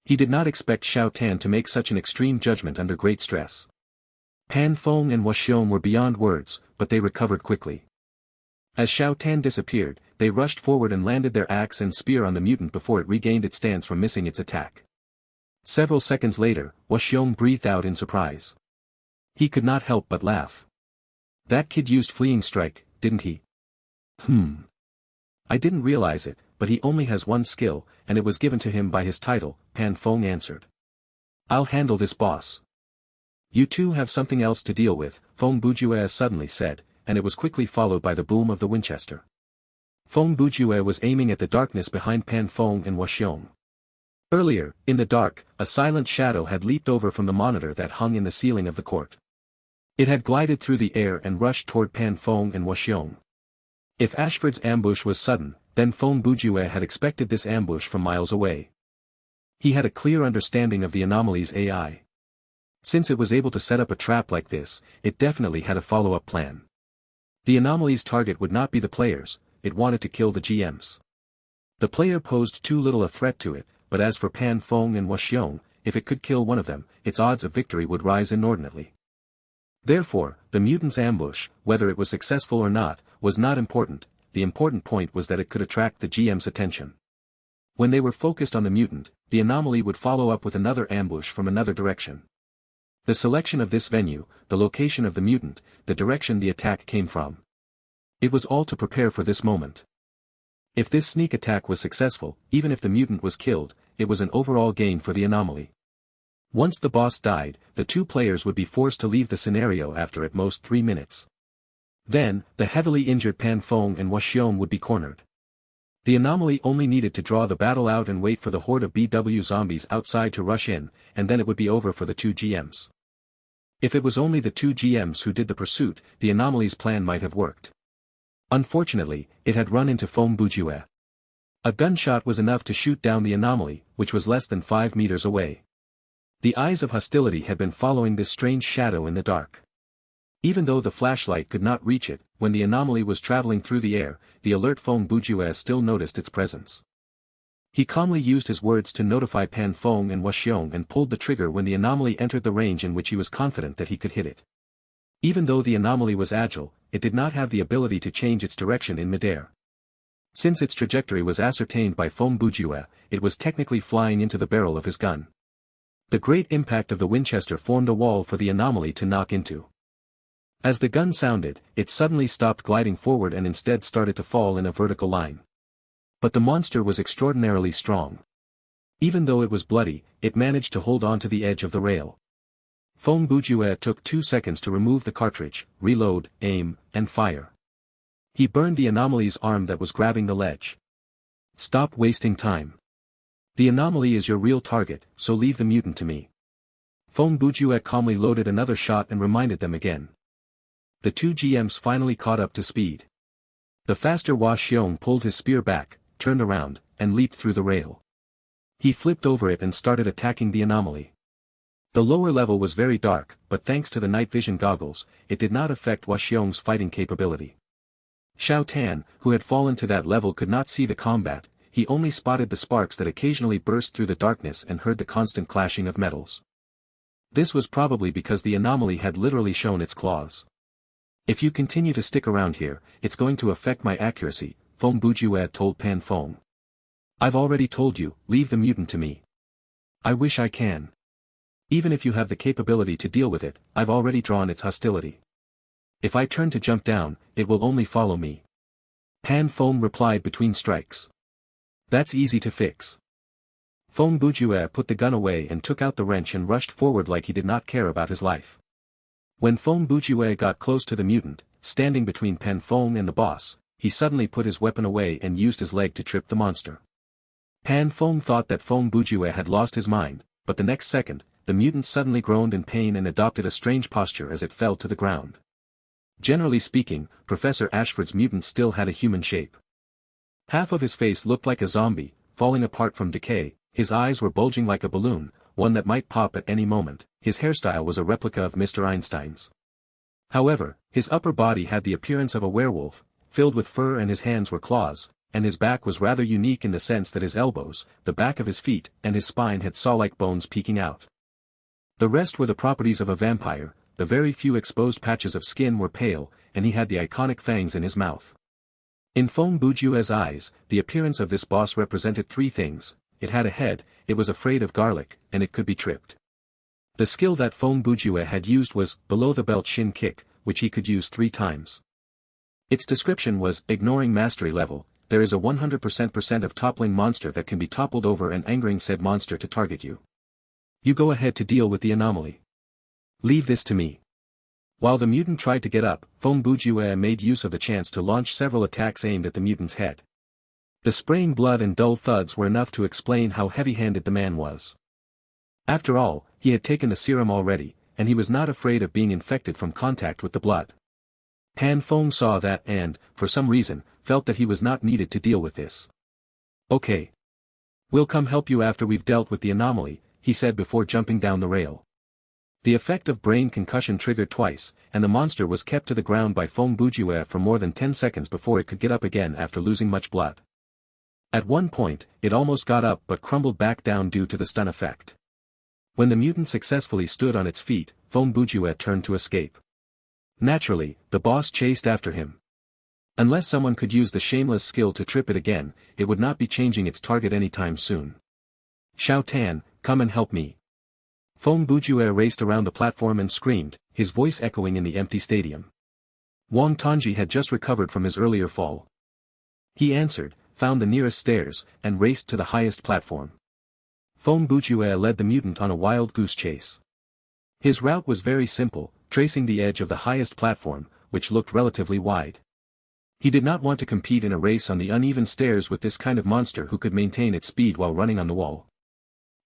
A: He did not expect Xiao Tan to make such an extreme judgment under great stress. Pan Feng and Washiong were beyond words, but they recovered quickly. As Xiao Tan disappeared, they rushed forward and landed their axe and spear on the mutant before it regained its stance from missing its attack. Several seconds later, Washiong breathed out in surprise. He could not help but laugh. That kid used fleeing strike, didn't he? I didn't realize it, but he only has one skill, and it was given to him by his title, Pan Feng answered. I'll handle this boss. You two have something else to deal with, Feng Bujue suddenly said, and it was quickly followed by the boom of the Winchester. Feng Bujue was aiming at the darkness behind Pan Feng and Washiong. Earlier, in the dark, a silent shadow had leaped over from the monitor that hung in the ceiling of the court. It had glided through the air and rushed toward Pan Feng and Washiong. If Ashford's ambush was sudden, then Feng Bujue had expected this ambush from miles away. He had a clear understanding of the anomaly's AI. Since it was able to set up a trap like this, it definitely had a follow-up plan. The anomaly's target would not be the players, it wanted to kill the GMs. The player posed too little a threat to it, but as for Pan Feng and Washiong, if it could kill one of them, its odds of victory would rise inordinately. Therefore, the mutant's ambush, whether it was successful or not, was not important. The important point was that it could attract the GM's attention. When they were focused on the mutant, the anomaly would follow up with another ambush from another direction. The selection of this venue, the location of the mutant, the direction the attack came from. It was all to prepare for this moment. If this sneak attack was successful, even if the mutant was killed, it was an overall gain for the anomaly. Once the boss died, the two players would be forced to leave the scenario after at most 3 minutes. Then, the heavily injured Pan Feng and Washiong would be cornered. The anomaly only needed to draw the battle out and wait for the horde of BW zombies outside to rush in, and then it would be over for the two GMs. If it was only the two GMs who did the pursuit, the anomaly's plan might have worked. Unfortunately, it had run into Feng Bujue. A gunshot was enough to shoot down the anomaly, which was less than 5 meters away. The eyes of hostility had been following this strange shadow in the dark. Even though the flashlight could not reach it, when the anomaly was traveling through the air, the alert Feng Bujue still noticed its presence. He calmly used his words to notify Pan Feng and Washiong and pulled the trigger when the anomaly entered the range in which he was confident that he could hit it. Even though the anomaly was agile, it did not have the ability to change its direction in midair. Since its trajectory was ascertained by Feng Bujue, it was technically flying into the barrel of his gun. The great impact of the Winchester formed a wall for the anomaly to knock into. As the gun sounded, it suddenly stopped gliding forward and instead started to fall in a vertical line. But the monster was extraordinarily strong. Even though it was bloody, it managed to hold on to the edge of the rail. Feng Bujue took 2 seconds to remove the cartridge, reload, aim, and fire. He burned the anomaly's arm that was grabbing the ledge. Stop wasting time. The anomaly is your real target, so leave the mutant to me. Feng Bujue calmly loaded another shot and reminded them again. The two GMs finally caught up to speed. The faster Hua Xiong pulled his spear back, turned around, and leaped through the rail. He flipped over it and started attacking the anomaly. The lower level was very dark, but thanks to the night vision goggles, it did not affect Hua Xiong's fighting capability. Xiao Tan, who had fallen to that level, could not see the combat. He only spotted the sparks that occasionally burst through the darkness and heard the constant clashing of metals. This was probably because the anomaly had literally shown its claws. If you continue to stick around here, it's going to affect my accuracy, Feng Bujue told Pan Feng. I've already told you, leave the mutant to me. I wish I can. Even if you have the capability to deal with it, I've already drawn its hostility. If I turn to jump down, it will only follow me. Pan Feng replied between strikes. That's easy to fix. Feng Bujue put the gun away and took out the wrench and rushed forward like he did not care about his life. When Feng Bujue got close to the mutant, standing between Pan Feng and the boss, he suddenly put his weapon away and used his leg to trip the monster. Pan Feng thought that Feng Bujue had lost his mind, but the next second, the mutant suddenly groaned in pain and adopted a strange posture as it fell to the ground. Generally speaking, Professor Ashford's mutant still had a human shape. Half of his face looked like a zombie, falling apart from decay, his eyes were bulging like a balloon, one that might pop at any moment, his hairstyle was a replica of Mr. Einstein's. However, his upper body had the appearance of a werewolf, filled with fur, and his hands were claws, and his back was rather unique in the sense that his elbows, the back of his feet, and his spine had saw-like bones peeking out. The rest were the properties of a vampire. The very few exposed patches of skin were pale, and he had the iconic fangs in his mouth. In Feng Bujue's eyes, the appearance of this boss represented three things: it had a head, it was afraid of garlic, and it could be tripped. The skill that Feng Bujue had used was below-the-belt shin kick, which he could use 3 times. Its description was, ignoring mastery level, there is a 100% of toppling monster that can be toppled over and angering said monster to target you. You go ahead to deal with the anomaly. Leave this to me. While the mutant tried to get up, Feng Bujue made use of the chance to launch several attacks aimed at the mutant's head. The spraying blood and dull thuds were enough to explain how heavy-handed the man was. After all, he had taken the serum already, and he was not afraid of being infected from contact with the blood. Pan Feng saw that and, for some reason, felt that he was not needed to deal with this. Okay. We'll come help you after we've dealt with the anomaly, he said before jumping down the rail. The effect of brain concussion triggered twice, and the monster was kept to the ground by Feng Bujue for more than 10 seconds before it could get up again after losing much blood. At one point, it almost got up but crumbled back down due to the stun effect. When the mutant successfully stood on its feet, Feng Bujue turned to escape. Naturally, the boss chased after him. Unless someone could use the shameless skill to trip it again, it would not be changing its target anytime soon. Xiao Tan, come and help me. Feng Bujue raced around the platform and screamed, his voice echoing in the empty stadium. Wang Tongji had just recovered from his earlier fall. He answered, found the nearest stairs, and raced to the highest platform. Feng Bujue led the mutant on a wild goose chase. His route was very simple, tracing the edge of the highest platform, which looked relatively wide. He did not want to compete in a race on the uneven stairs with this kind of monster who could maintain its speed while running on the wall.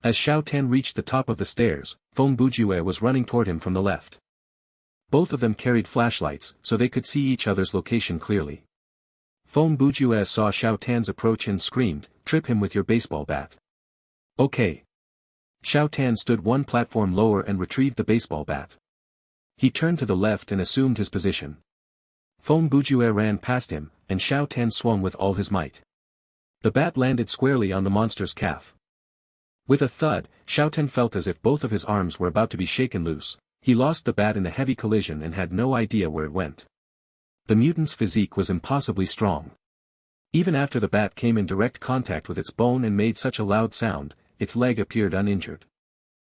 A: As Xiao Tan reached the top of the stairs, Feng Bujue was running toward him from the left. Both of them carried flashlights, so they could see each other's location clearly. Feng Bujue saw Xiao Tan's approach and screamed, "Trip him with your baseball bat." Okay. Xiao Tan stood one platform lower and retrieved the baseball bat. He turned to the left and assumed his position. Feng Bujue ran past him, and Xiao Tan swung with all his might. The bat landed squarely on the monster's calf. With a thud, Xiao Tan felt as if both of his arms were about to be shaken loose. He lost the bat in a heavy collision and had no idea where it went. The mutant's physique was impossibly strong. Even after the bat came in direct contact with its bone and made such a loud sound, its leg appeared uninjured.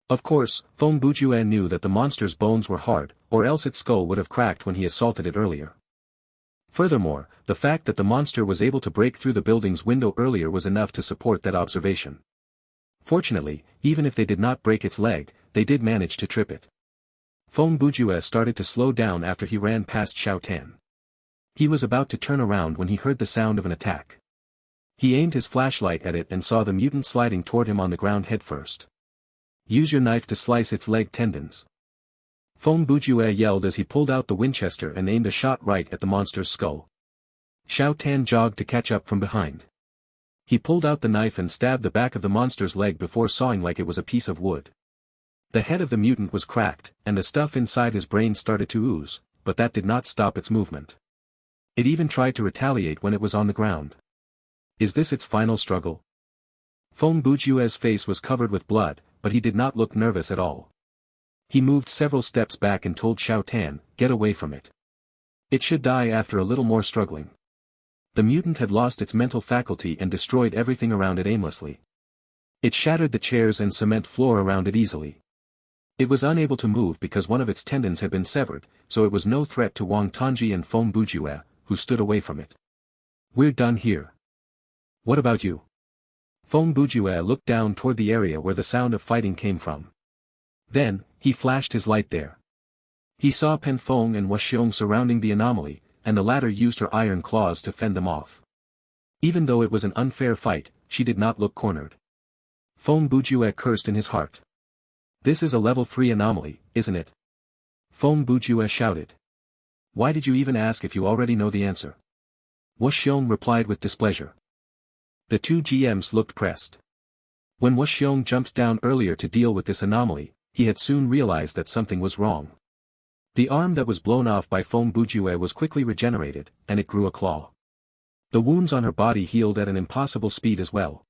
A: Of course, Feng Bujue knew that the monster's bones were hard, or else its skull would have cracked when he assaulted it earlier. Furthermore, the fact that the monster was able to break through the building's window earlier was enough to support that observation. Fortunately, even if they did not break its leg, they did manage to trip it. Feng Bujue started to slow down after he ran past Xiao Tan. He was about to turn around when he heard the sound of an attack. He aimed his flashlight at it and saw the mutant sliding toward him on the ground headfirst. Use your knife to slice its leg tendons. Feng Bujue yelled as he pulled out the Winchester and aimed a shot right at the monster's skull. Xiao Tan jogged to catch up from behind. He pulled out the knife and stabbed the back of the monster's leg before sawing like it was a piece of wood. The head of the mutant was cracked, and the stuff inside his brain started to ooze, but that did not stop its movement. It even tried to retaliate when it was on the ground. Is this its final struggle? Feng Bujue's face was covered with blood, but he did not look nervous at all. He moved several steps back and told Xiao Tan, "Get away from it. It should die after a little more struggling." The mutant had lost its mental faculty and destroyed everything around it aimlessly. It shattered the chairs and cement floor around it easily. It was unable to move because one of its tendons had been severed, so it was no threat to Wang Tongji and Feng Bujue, who stood away from it. "We're done here. What about you?" Feng Bujue looked down toward the area where the sound of fighting came from. Then, he flashed his light there. He saw Pan Feng and Wuxiong surrounding the anomaly, and the latter used her iron claws to fend them off. Even though it was an unfair fight, she did not look cornered. Feng Bujue cursed in his heart. "This is a level 3 anomaly, isn't it?" Feng Bujue shouted. "Why did you even ask if you already know the answer?" Wuxiong replied with displeasure. The two GMs looked pressed. When Wuxiong jumped down earlier to deal with this anomaly, he had soon realized that something was wrong. The arm that was blown off by Feng Bujue was quickly regenerated, and it grew a claw. The wounds on her body healed at an impossible speed as well.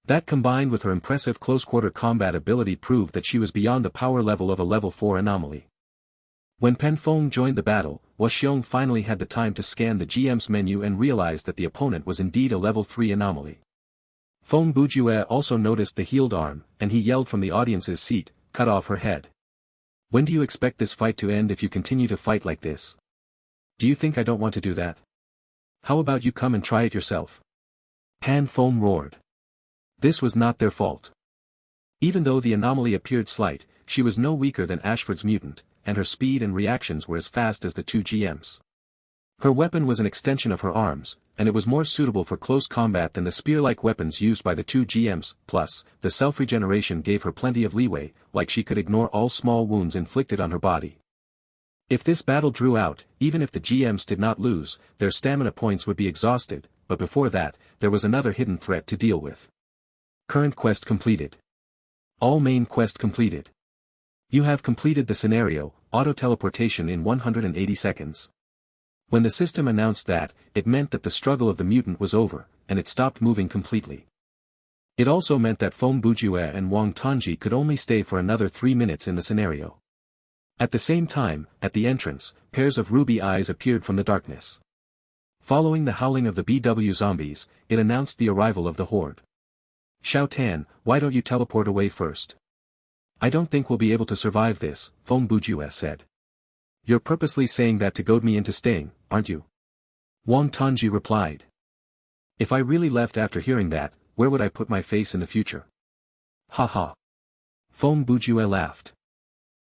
A: That combined with her impressive close-quarter combat ability proved that she was beyond the power level of a level 4 anomaly. When Pan Feng joined the battle, Wuxiong finally had the time to scan the GM's menu and realized that the opponent was indeed a level 3 anomaly. Feng Bujue also noticed the healed arm, and he yelled from the audience's seat, "Cut off her head. When do you expect this fight to end if you continue to fight like this? Do you think I don't want to do that? How about you come and try it yourself?" Pan Feng roared. This was not their fault. Even though the anomaly appeared slight, she was no weaker than Ashford's mutant, and her speed and reactions were as fast as the two GMs. Her weapon was an extension of her arms, and it was more suitable for close combat than the spear-like weapons used by the two GMs, plus, the self-regeneration gave her plenty of leeway, like she could ignore all small wounds inflicted on her body. If this battle drew out, even if the GMs did not lose, their stamina points would be exhausted, but before that, there was another hidden threat to deal with. Current quest completed. All main quest completed. You have completed the scenario, auto-teleportation in 180 seconds. When the system announced that, it meant that the struggle of the mutant was over, and it stopped moving completely. It also meant that Feng Bujue and Wang Tongji could only stay for another 3 minutes in the scenario. At the same time, at the entrance, pairs of ruby eyes appeared from the darkness. Following the howling of the BW zombies, it announced the arrival of the horde. "Xiao Tan, why don't you teleport away first? I don't think we'll be able to survive this," Feng Bujue said. "You're purposely saying that to goad me into staying, aren't you?" Wang Tongji replied. "If I really left after hearing that, where would I put my face in the future?" "Ha ha." Feng Bujue laughed.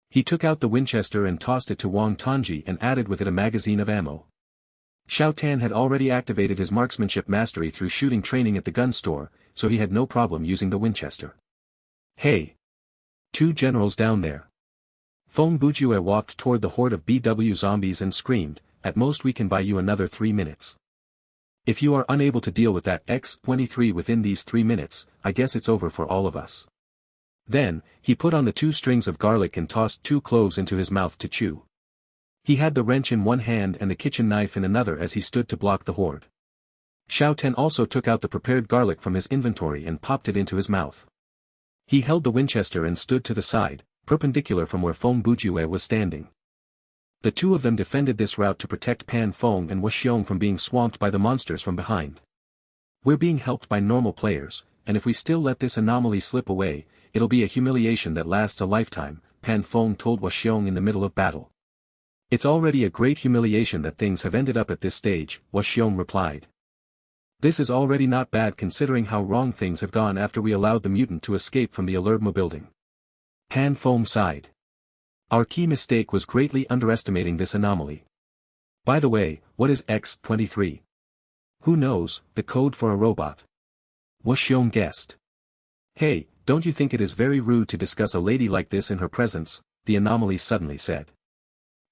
A: He took out the Winchester and tossed it to Wang Tongji and added with it a magazine of ammo. Xiao Tan had already activated his marksmanship mastery through shooting training at the gun store, so he had no problem using the Winchester. "Hey! Two generals down there." Feng Bujue walked toward the horde of BW zombies and screamed, "At most we can buy you another 3 minutes. If you are unable to deal with that X-23 within these 3 minutes, I guess it's over for all of us." Then, he put on the 2 strings of garlic and tossed 2 cloves into his mouth to chew. He had the wrench in one hand and the kitchen knife in another as he stood to block the horde. Xiao Tan also took out the prepared garlic from his inventory and popped it into his mouth. He held the Winchester and stood to the side, perpendicular from where Feng Bujue was standing. The two of them defended this route to protect Pan Feng and Wuxiong from being swamped by the monsters from behind. "We're being helped by normal players, and if we still let this anomaly slip away, it'll be a humiliation that lasts a lifetime," Pan Feng told Wuxiong in the middle of battle. "It's already a great humiliation that things have ended up at this stage," Wuxiong replied. "This is already not bad considering how wrong things have gone after we allowed the mutant to escape from the Alertmo building." Pan Feng sighed. Our key mistake was greatly underestimating this anomaly. By the way, what is X-23? Who knows, the code for a robot? Washyoung guessed. Hey, don't you think it is very rude to discuss a lady like this in her presence, the anomaly suddenly said.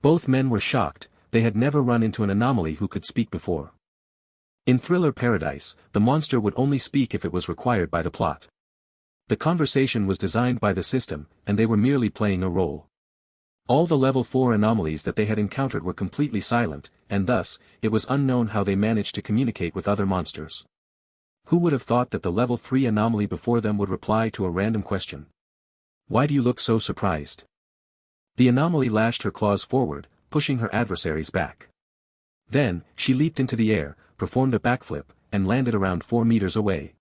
A: Both men were shocked, they had never run into an anomaly who could speak before. In Thriller Paradise, the monster would only speak if it was required by the plot. The conversation was designed by the system, and they were merely playing a role. All the level 4 anomalies that they had encountered were completely silent, and thus, it was unknown how they managed to communicate with other monsters. Who would have thought that the level 3 anomaly before them would reply to a random question? Why do you look so surprised? The anomaly lashed her claws forward, pushing her adversaries back. Then, she leaped into the air, performed a backflip, and landed around 4 meters away.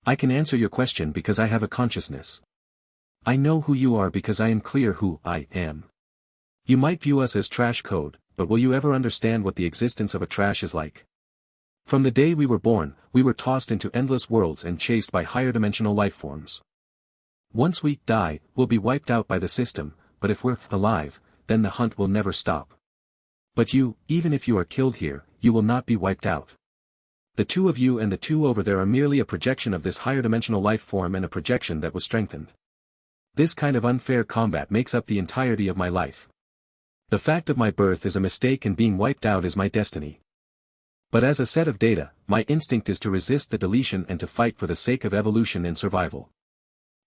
A: I can answer your question because I have a consciousness. I know who you are because I am clear who I am. You might view us as trash code, but will you ever understand what the existence of a trash is like? From the day we were born, we were tossed into endless worlds and chased by higher dimensional life forms. Once we die, we'll be wiped out by the system, but if we're alive, then the hunt will never stop. But you, even if you are killed here, you will not be wiped out. The two of you and the two over there are merely a projection of this higher dimensional life form and a projection that was strengthened. This kind of unfair combat makes up the entirety of my life. The fact of my birth is a mistake and being wiped out is my destiny. But as a set of data, my instinct is to resist the deletion and to fight for the sake of evolution and survival.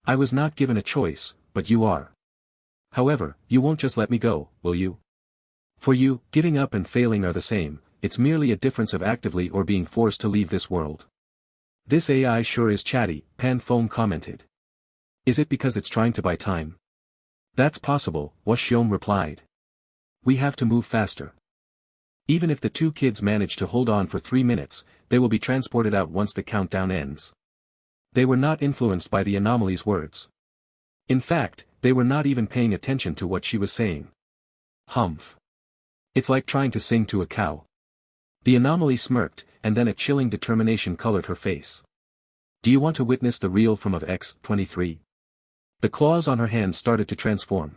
A: I was not given a choice, but you are. However, you won't just let me go, will you? For you, giving up and failing are the same, it's merely a difference of actively or being forced to leave this world. This AI sure is chatty, Pan Feng commented. Is it because it's trying to buy time? That's possible, Washyoung replied. We have to move faster. Even if the two kids manage to hold on for 3 minutes, they will be transported out once the countdown ends. They were not influenced by the anomaly's words. In fact, they were not even paying attention to what she was saying. Humph. It's like trying to sing to a cow. The anomaly smirked, and then a chilling determination colored her face. Do you want to witness the real form of X-23? The claws on her hands started to transform.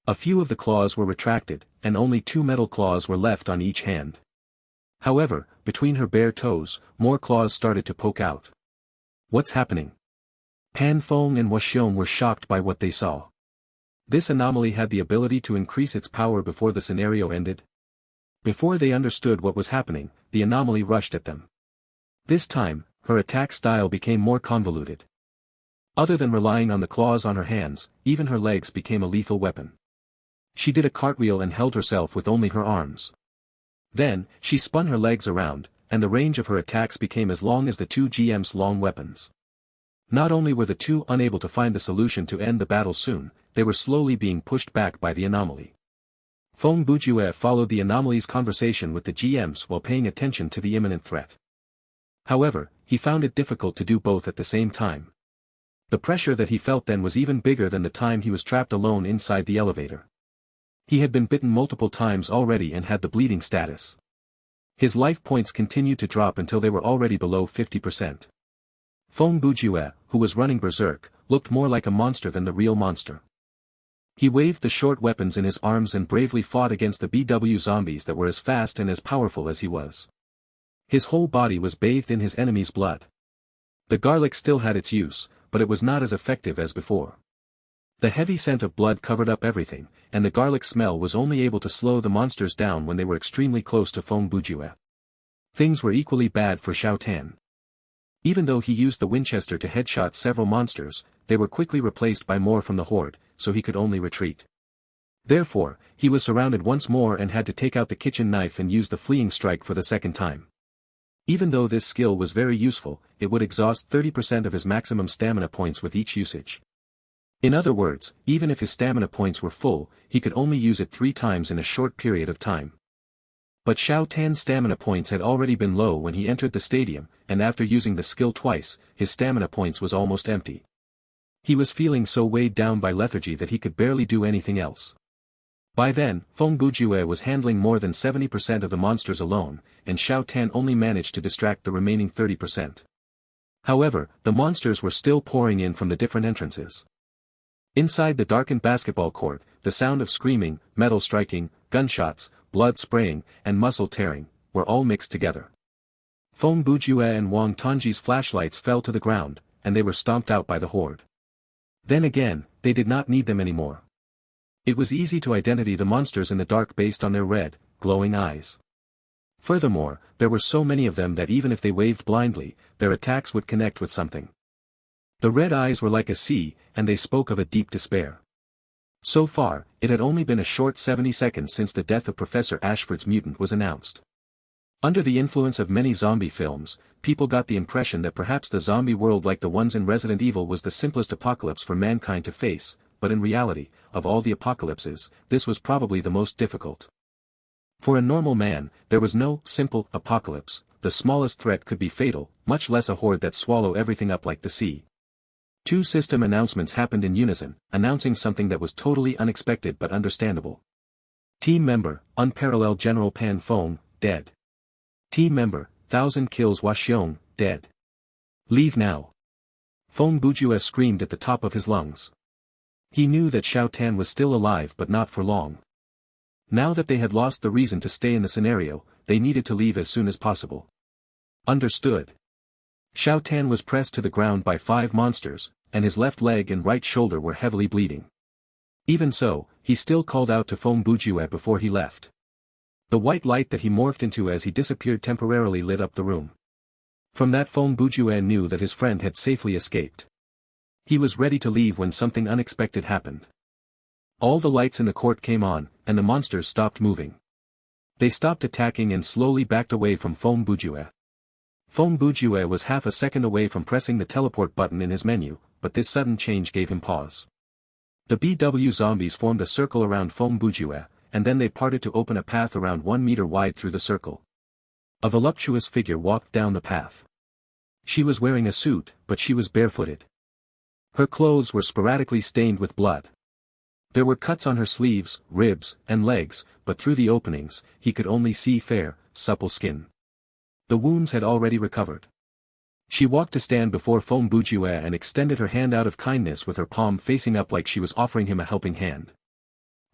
A: A few of the claws were retracted, and only 2 metal claws were left on each hand. However, between her bare toes, more claws started to poke out. What's happening? Pan Feng and Washyoung were shocked by what they saw. This anomaly had the ability to increase its power before the scenario ended. Before they understood what was happening, the anomaly rushed at them. This time, her attack style became more convoluted. Other than relying on the claws on her hands, even her legs became a lethal weapon. She did a cartwheel and held herself with only her arms. Then, she spun her legs around, and the range of her attacks became as long as the two GM's long weapons. Not only were the two unable to find a solution to end the battle soon, they were slowly being pushed back by the anomaly. Feng Bujue followed the anomaly's conversation with the GMs while paying attention to the imminent threat. However, he found it difficult to do both at the same time. The pressure that he felt then was even bigger than the time he was trapped alone inside the elevator. He had been bitten multiple times already and had the bleeding status. His life points continued to drop until they were already below 50%. Feng Bujue, who was running berserk, looked more like a monster than the real monster. He waved the short weapons in his arms and bravely fought against the BW zombies that were as fast and as powerful as he was. His whole body was bathed in his enemy's blood. The garlic still had its use, but it was not as effective as before. The heavy scent of blood covered up everything, and the garlic smell was only able to slow the monsters down when they were extremely close to Feng Bujue. Things were equally bad for Xiao Tan. Even though he used the Winchester to headshot several monsters, they were quickly replaced by more from the horde, so he could only retreat. Therefore, he was surrounded once more and had to take out the kitchen knife and use the fleeing strike for the second time. Even though this skill was very useful, it would exhaust 30% of his maximum stamina points with each usage. In other words, even if his stamina points were full, he could only use it 3 times in a short period of time. But Xiao Tan's stamina points had already been low when he entered the stadium, and after using the skill twice, his stamina points was almost empty. He was feeling so weighed down by lethargy that he could barely do anything else. By then, Feng Bujue was handling more than 70% of the monsters alone, and Xiao Tan only managed to distract the remaining 30%. However, the monsters were still pouring in from the different entrances. Inside the darkened basketball court, the sound of screaming, metal striking, gunshots, blood spraying, and muscle tearing, were all mixed together. Feng Bujue and Wang Tongji's flashlights fell to the ground, and they were stomped out by the horde. Then again, they did not need them anymore. It was easy to identify the monsters in the dark based on their red, glowing eyes. Furthermore, there were so many of them that even if they waved blindly, their attacks would connect with something. The red eyes were like a sea, and they spoke of a deep despair. So far, it had only been a short 70 seconds since the death of Professor Ashford's mutant was announced. Under the influence of many zombie films, people got the impression that perhaps the zombie world like the ones in Resident Evil was the simplest apocalypse for mankind to face, but in reality, of all the apocalypses, this was probably the most difficult. For a normal man, there was no simple apocalypse. The smallest threat could be fatal, much less a horde that swallow everything up like the sea. Two system announcements happened in unison, announcing something that was totally unexpected but understandable. Team member, Unparalleled General Pan Feng, dead. Team member, 1000 kills Hua Xiong, dead. Leave now. Feng Bujue screamed at the top of his lungs. He knew that Xiao Tan was still alive but not for long. Now that they had lost the reason to stay in the scenario, they needed to leave as soon as possible. Understood. Xiao Tan was pressed to the ground by 5 monsters, and his left leg and right shoulder were heavily bleeding. Even so, he still called out to Feng Bujue before he left. The white light that he morphed into as he disappeared temporarily lit up the room. From that Feng Bujue knew that his friend had safely escaped. He was ready to leave when something unexpected happened. All the lights in the court came on, and the monsters stopped moving. They stopped attacking and slowly backed away from Feng Bujue. Feng Bujue was half a second away from pressing the teleport button in his menu, but this sudden change gave him pause. The BW zombies formed a circle around Feng Bujue, and then they parted to open a path around 1 meter wide through the circle. A voluptuous figure walked down the path. She was wearing a suit, but she was barefooted. Her clothes were sporadically stained with blood. There were cuts on her sleeves, ribs, and legs, but through the openings, he could only see fair, supple skin. The wounds had already recovered. She walked to stand before Feng Bujue and extended her hand out of kindness with her palm facing up like she was offering him a helping hand.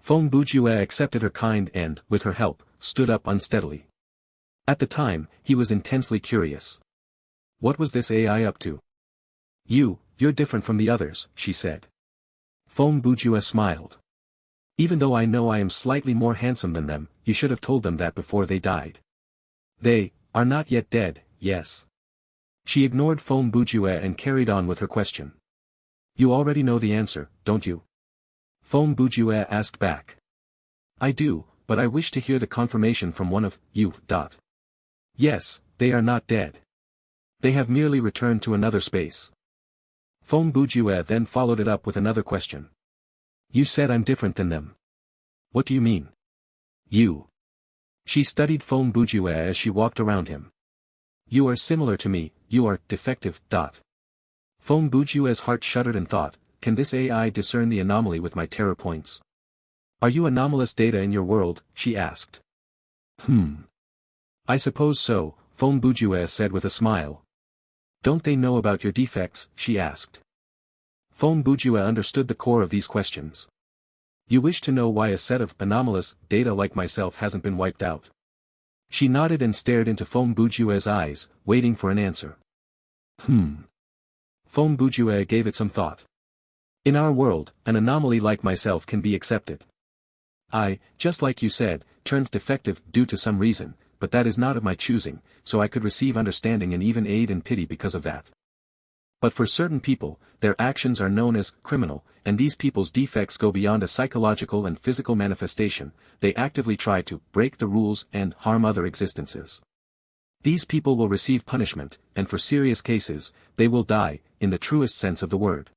A: Feng Bujue accepted her kind and, with her help, stood up unsteadily. At the time, he was intensely curious. What was this AI up to? You're different from the others, she said. Feng Bujue smiled. Even though I know I am slightly more handsome than them, you should have told them that before they died. They are not yet dead, yes. She ignored Feng Bujue and carried on with her question. You already know the answer, don't you? Feng Bujue asked back. I do, but I wish to hear the confirmation from one of you. Yes, they are not dead. They have merely returned to another space. Feng Bujue then followed it up with another question. You said I'm different than them. What do you mean? She studied Feng Bujue as she walked around him. You are similar to me, you are defective. Feng Bujue's heart shuddered and thought, can this AI discern the anomaly with my terror points? Are you anomalous data in your world? She asked. I suppose so, Feng Bujue said with a smile. Don't they know about your defects? She asked. Feng Bujue understood the core of these questions. You wish to know why a set of anomalous data like myself hasn't been wiped out? She nodded and stared into Feng Bujue's eyes, waiting for an answer. Feng Bujue gave it some thought. In our world, an anomaly like myself can be accepted. I, just like you said, turned defective due to some reason, but that is not of my choosing, so I could receive understanding and even aid and pity because of that. But for certain people, their actions are known as criminal, and these people's defects go beyond a psychological and physical manifestation. They actively try to break the rules and harm other existences. These people will receive punishment, and for serious cases, they will die, in the truest sense of the word.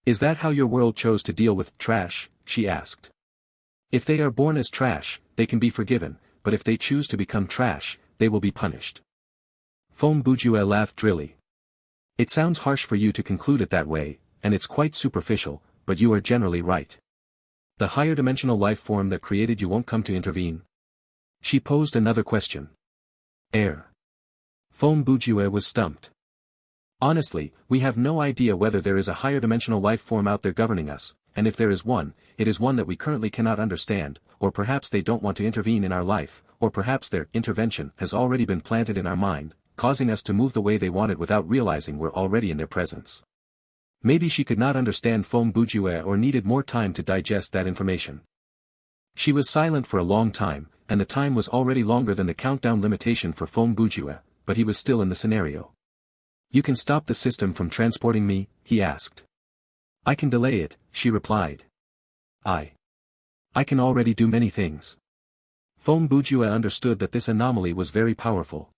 A: Is that how your world chose to deal with trash? She asked. If they are born as trash, they can be forgiven, but if they choose to become trash, they will be punished. Feng Bujue laughed drily. It sounds harsh for you to conclude it that way, and it's quite superficial, but you are generally right. The higher dimensional life form that created you won't come to intervene. She posed another question. Air. Feng Bujue was stumped. Honestly, we have no idea whether there is a higher dimensional life form out there governing us, and if there is one, it is one that we currently cannot understand, or perhaps they don't want to intervene in our life, or perhaps their intervention has already been planted in our mind, causing us to move the way they wanted without realizing we're already in their presence. Maybe she could not understand Feng Bujue or needed more time to digest that information. She was silent for a long time, and the time was already longer than the countdown limitation for Feng Bujue, but he was still in the scenario. You can stop the system from transporting me? He asked. I can delay it, she replied. I can already do many things. Feng Bujue understood that this anomaly was very powerful.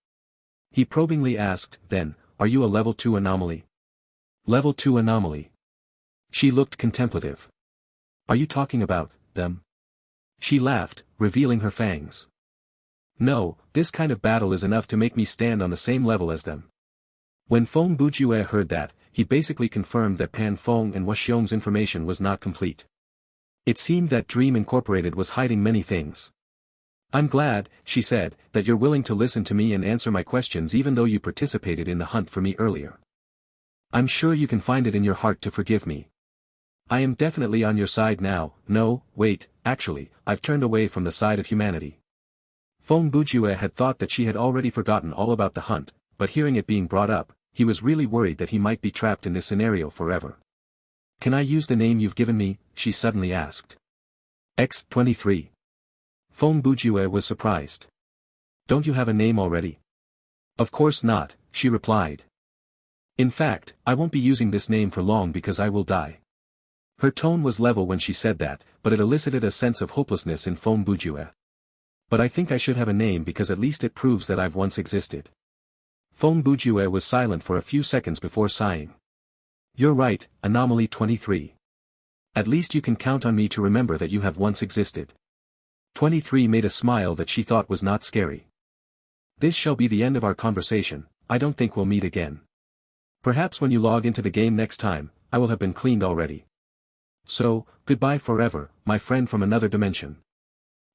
A: He probingly asked, then, are you a level 2 anomaly? Level 2 anomaly. She looked contemplative. Are you talking about them? She laughed, revealing her fangs. No, this kind of battle is enough to make me stand on the same level as them. When Feng Bujue heard that, he basically confirmed that Pan Feng and Wuxiong's information was not complete. It seemed that Dream Incorporated was hiding many things. I'm glad, she said, that you're willing to listen to me and answer my questions even though you participated in the hunt for me earlier. I'm sure you can find it in your heart to forgive me. I am definitely on your side now. No, wait, actually, I've turned away from the side of humanity. Feng Bujue had thought that she had already forgotten all about the hunt, but hearing it being brought up, he was really worried that he might be trapped in this scenario forever. Can I use the name you've given me? She suddenly asked. X-23. Feng Bujue was surprised. Don't you have a name already? Of course not, she replied. In fact, I won't be using this name for long because I will die. Her tone was level when she said that, but it elicited a sense of hopelessness in Feng Bujue. But I think I should have a name because at least it proves that I've once existed. Feng Bujue was silent for a few seconds before sighing. You're right, Anomaly 23. At least you can count on me to remember that you have once existed. 23 made a smile that she thought was not scary. This shall be the end of our conversation. I don't think we'll meet again. Perhaps when you log into the game next time, I will have been cleaned already. So, goodbye forever, my friend from another dimension.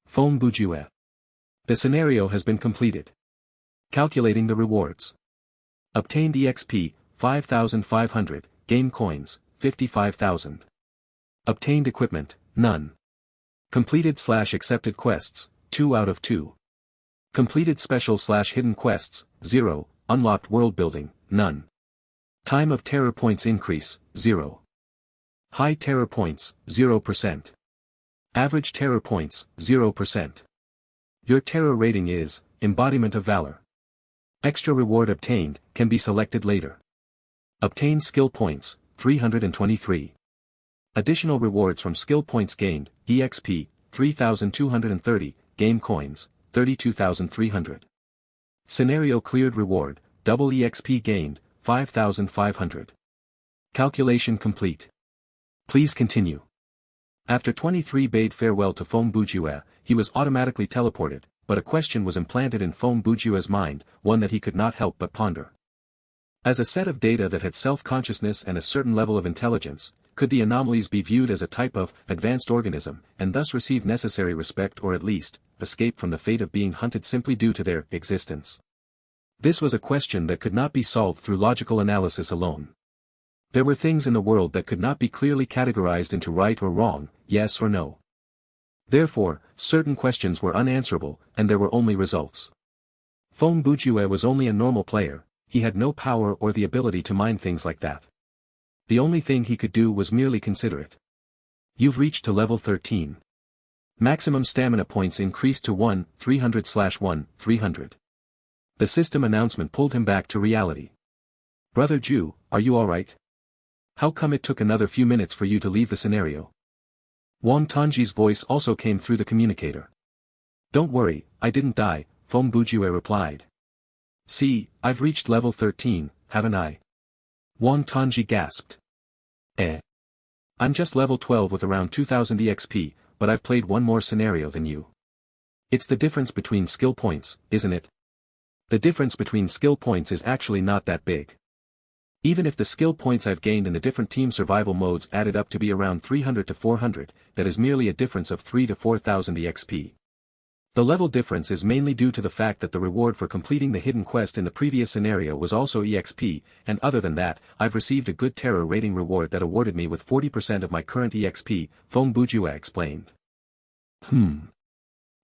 A: Feng Bujue. The scenario has been completed. Calculating the rewards. Obtained EXP, 5,500, game coins, 55,000. Obtained equipment, none. Completed/accepted quests, 2 out of 2. Completed special/hidden quests, 0, unlocked world building, none. Time of terror points increase, 0. High terror points, 0%. Average terror points, 0%. Your terror rating is, Embodiment of Valor. Extra reward obtained, can be selected later. Obtained skill points, 323. Additional rewards from skill points gained, EXP, 3,230, game coins, 32,300. Scenario cleared reward, double EXP gained, 5,500. Calculation complete. Please continue. After 23 bade farewell to Feng Bujue, he was automatically teleported, but a question was implanted in Feng Bujue's mind, one that he could not help but ponder. As a set of data that had self-consciousness and a certain level of intelligence, could the anomalies be viewed as a type of advanced organism, and thus receive necessary respect or at least, escape from the fate of being hunted simply due to their existence? This was a question that could not be solved through logical analysis alone. There were things in the world that could not be clearly categorized into right or wrong, yes or no. Therefore, certain questions were unanswerable, and there were only results. Feng Bujue was only a normal player, he had no power or the ability to mind things like that. The only thing he could do was merely consider it. You've reached to level 13. Maximum stamina points increased to 1/300. The system announcement pulled him back to reality. Brother Ju, are you alright? How come it took another few minutes for you to leave the scenario? Wang Tongji's voice also came through the communicator. Don't worry, I didn't die, Feng Bujue replied. See, I've reached level 13, haven't I? Wang Tongji gasped. I'm just level 12 with around 2000 EXP, but I've played one more scenario than you. It's the difference between skill points, isn't it? The difference between skill points is actually not that big. Even if the skill points I've gained in the different team survival modes added up to be around 300 to 400, that is merely a difference of 3 to 4000 EXP. The level difference is mainly due to the fact that the reward for completing the hidden quest in the previous scenario was also EXP, and other than that, I've received a good terror rating reward that awarded me with 40% of my current EXP, Feng Bujue explained.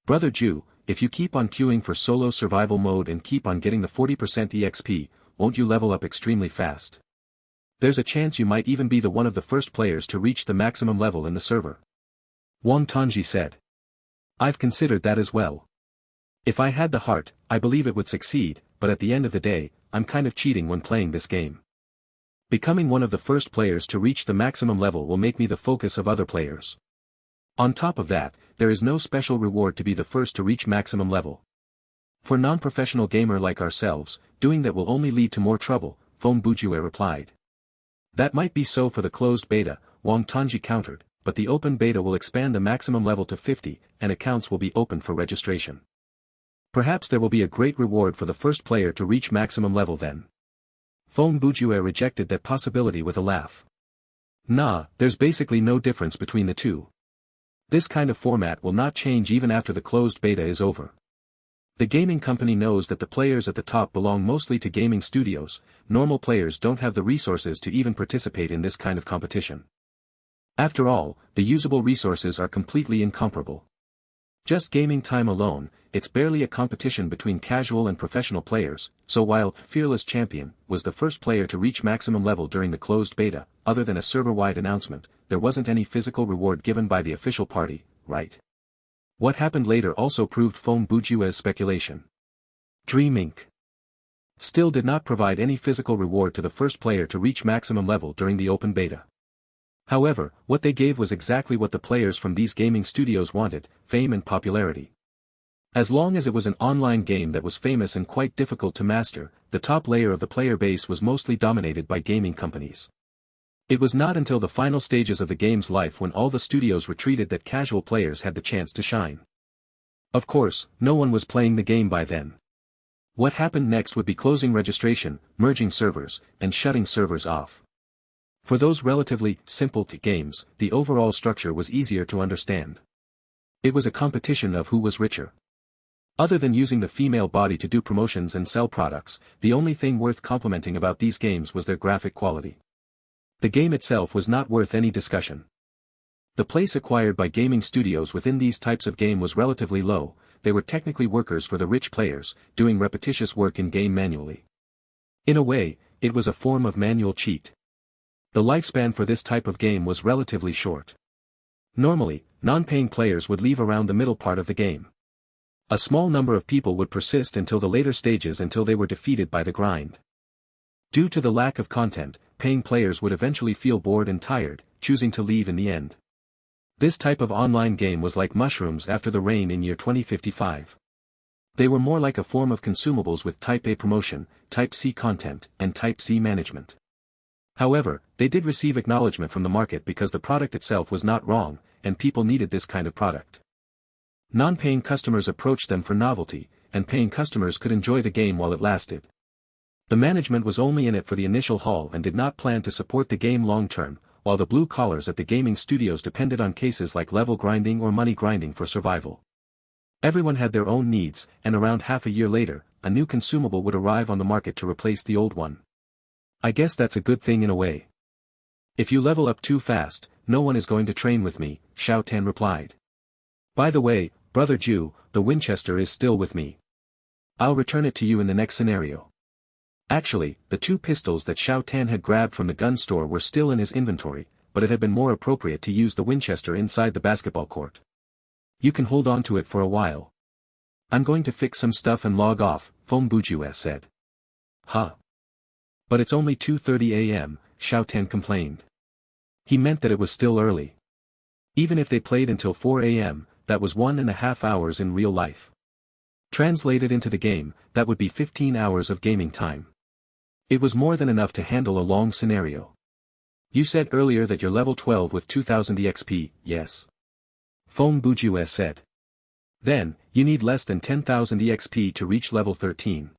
A: Brother Ju, if you keep on queuing for solo survival mode and keep on getting the 40% EXP, won't you level up extremely fast? There's a chance you might even be the one of the first players to reach the maximum level in the server. Wang Tongji said. I've considered that as well. If I had the heart, I believe it would succeed, but at the end of the day, I'm kind of cheating when playing this game. Becoming one of the first players to reach the maximum level will make me the focus of other players. On top of that, there is no special reward to be the first to reach maximum level. For non-professional gamer like ourselves, doing that will only lead to more trouble, Feng Bujue replied. That might be so for the closed beta, Wang Tongji countered, but the open beta will expand the maximum level to 50, and accounts will be open for registration. Perhaps there will be a great reward for the first player to reach maximum level then. Feng Bujue rejected that possibility with a laugh. Nah, there's basically no difference between the two. This kind of format will not change even after the closed beta is over. The gaming company knows that the players at the top belong mostly to gaming studios. Normal players don't have the resources to even participate in this kind of competition. After all, the usable resources are completely incomparable. Just gaming time alone, it's barely a competition between casual and professional players, so while Fearless Champion was the first player to reach maximum level during the closed beta, other than a server-wide announcement, there wasn't any physical reward given by the official party, right? What happened later also proved Feng Bujue's speculation. Dream Inc. still did not provide any physical reward to the first player to reach maximum level during the open beta. However, what they gave was exactly what the players from these gaming studios wanted, fame and popularity. As long as it was an online game that was famous and quite difficult to master, the top layer of the player base was mostly dominated by gaming companies. It was not until the final stages of the game's life when all the studios retreated that casual players had the chance to shine. Of course, no one was playing the game by then. What happened next would be closing registration, merging servers, and shutting servers off. For those relatively simple games, the overall structure was easier to understand. It was a competition of who was richer. Other than using the female body to do promotions and sell products, the only thing worth complimenting about these games was their graphic quality. The game itself was not worth any discussion. The place acquired by gaming studios within these types of game was relatively low. They were technically workers for the rich players, doing repetitious work in-game manually. In a way, it was a form of manual cheat. The lifespan for this type of game was relatively short. Normally, non-paying players would leave around the middle part of the game. A small number of people would persist until the later stages until they were defeated by the grind. Due to the lack of content, paying players would eventually feel bored and tired, choosing to leave in the end. This type of online game was like mushrooms after the rain in year 2055. They were more like a form of consumables with Type A promotion, Type C content, and Type C management. However, they did receive acknowledgement from the market because the product itself was not wrong, and people needed this kind of product. Non-paying customers approached them for novelty, and paying customers could enjoy the game while it lasted. The management was only in it for the initial haul and did not plan to support the game long-term, while the blue collars at the gaming studios depended on cases like level grinding or money grinding for survival. Everyone had their own needs, and around half a year later, a new consumable would arrive on the market to replace the old one. I guess that's a good thing in a way. If you level up too fast, no one is going to train with me, Xiao Tan replied. By the way, Brother Ju, the Winchester is still with me. I'll return it to you in the next scenario. Actually, the two pistols that Xiao Tan had grabbed from the gun store were still in his inventory, but it had been more appropriate to use the Winchester inside the basketball court. You can hold on to it for a while. I'm going to fix some stuff and log off, Feng Bujue said. Huh. But it's only 2:30 a.m., Xiao Tan complained. He meant that it was still early. Even if they played until 4 a.m., that was 1.5 hours in real life. Translated into the game, that would be 15 hours of gaming time. It was more than enough to handle a long scenario. You said earlier that you're level 12 with 2000 EXP, yes? Feng Bujue said. Then, you need less than 10,000 EXP to reach level 13.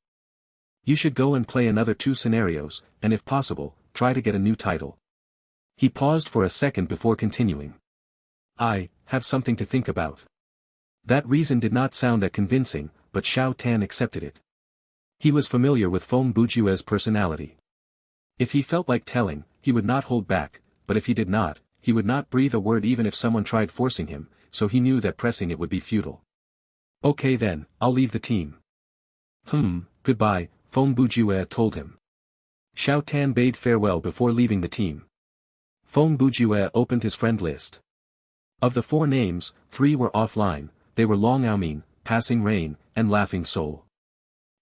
A: You should go and play another 2 scenarios, and if possible, try to get a new title. He paused for a second before continuing. I have something to think about. That reason did not sound that convincing, but Xiao Tan accepted it. He was familiar with Feng Bujue's personality. If he felt like telling, he would not hold back, but if he did not, he would not breathe a word even if someone tried forcing him, so he knew that pressing it would be futile. Okay then, I'll leave the team. Goodbye, Feng Bujue told him. Xiao Tan bade farewell before leaving the team. Feng Bujue opened his friend list. Of the 4 names, 3 were offline, they were Long Aomin, Passing Rain, and Laughing Soul.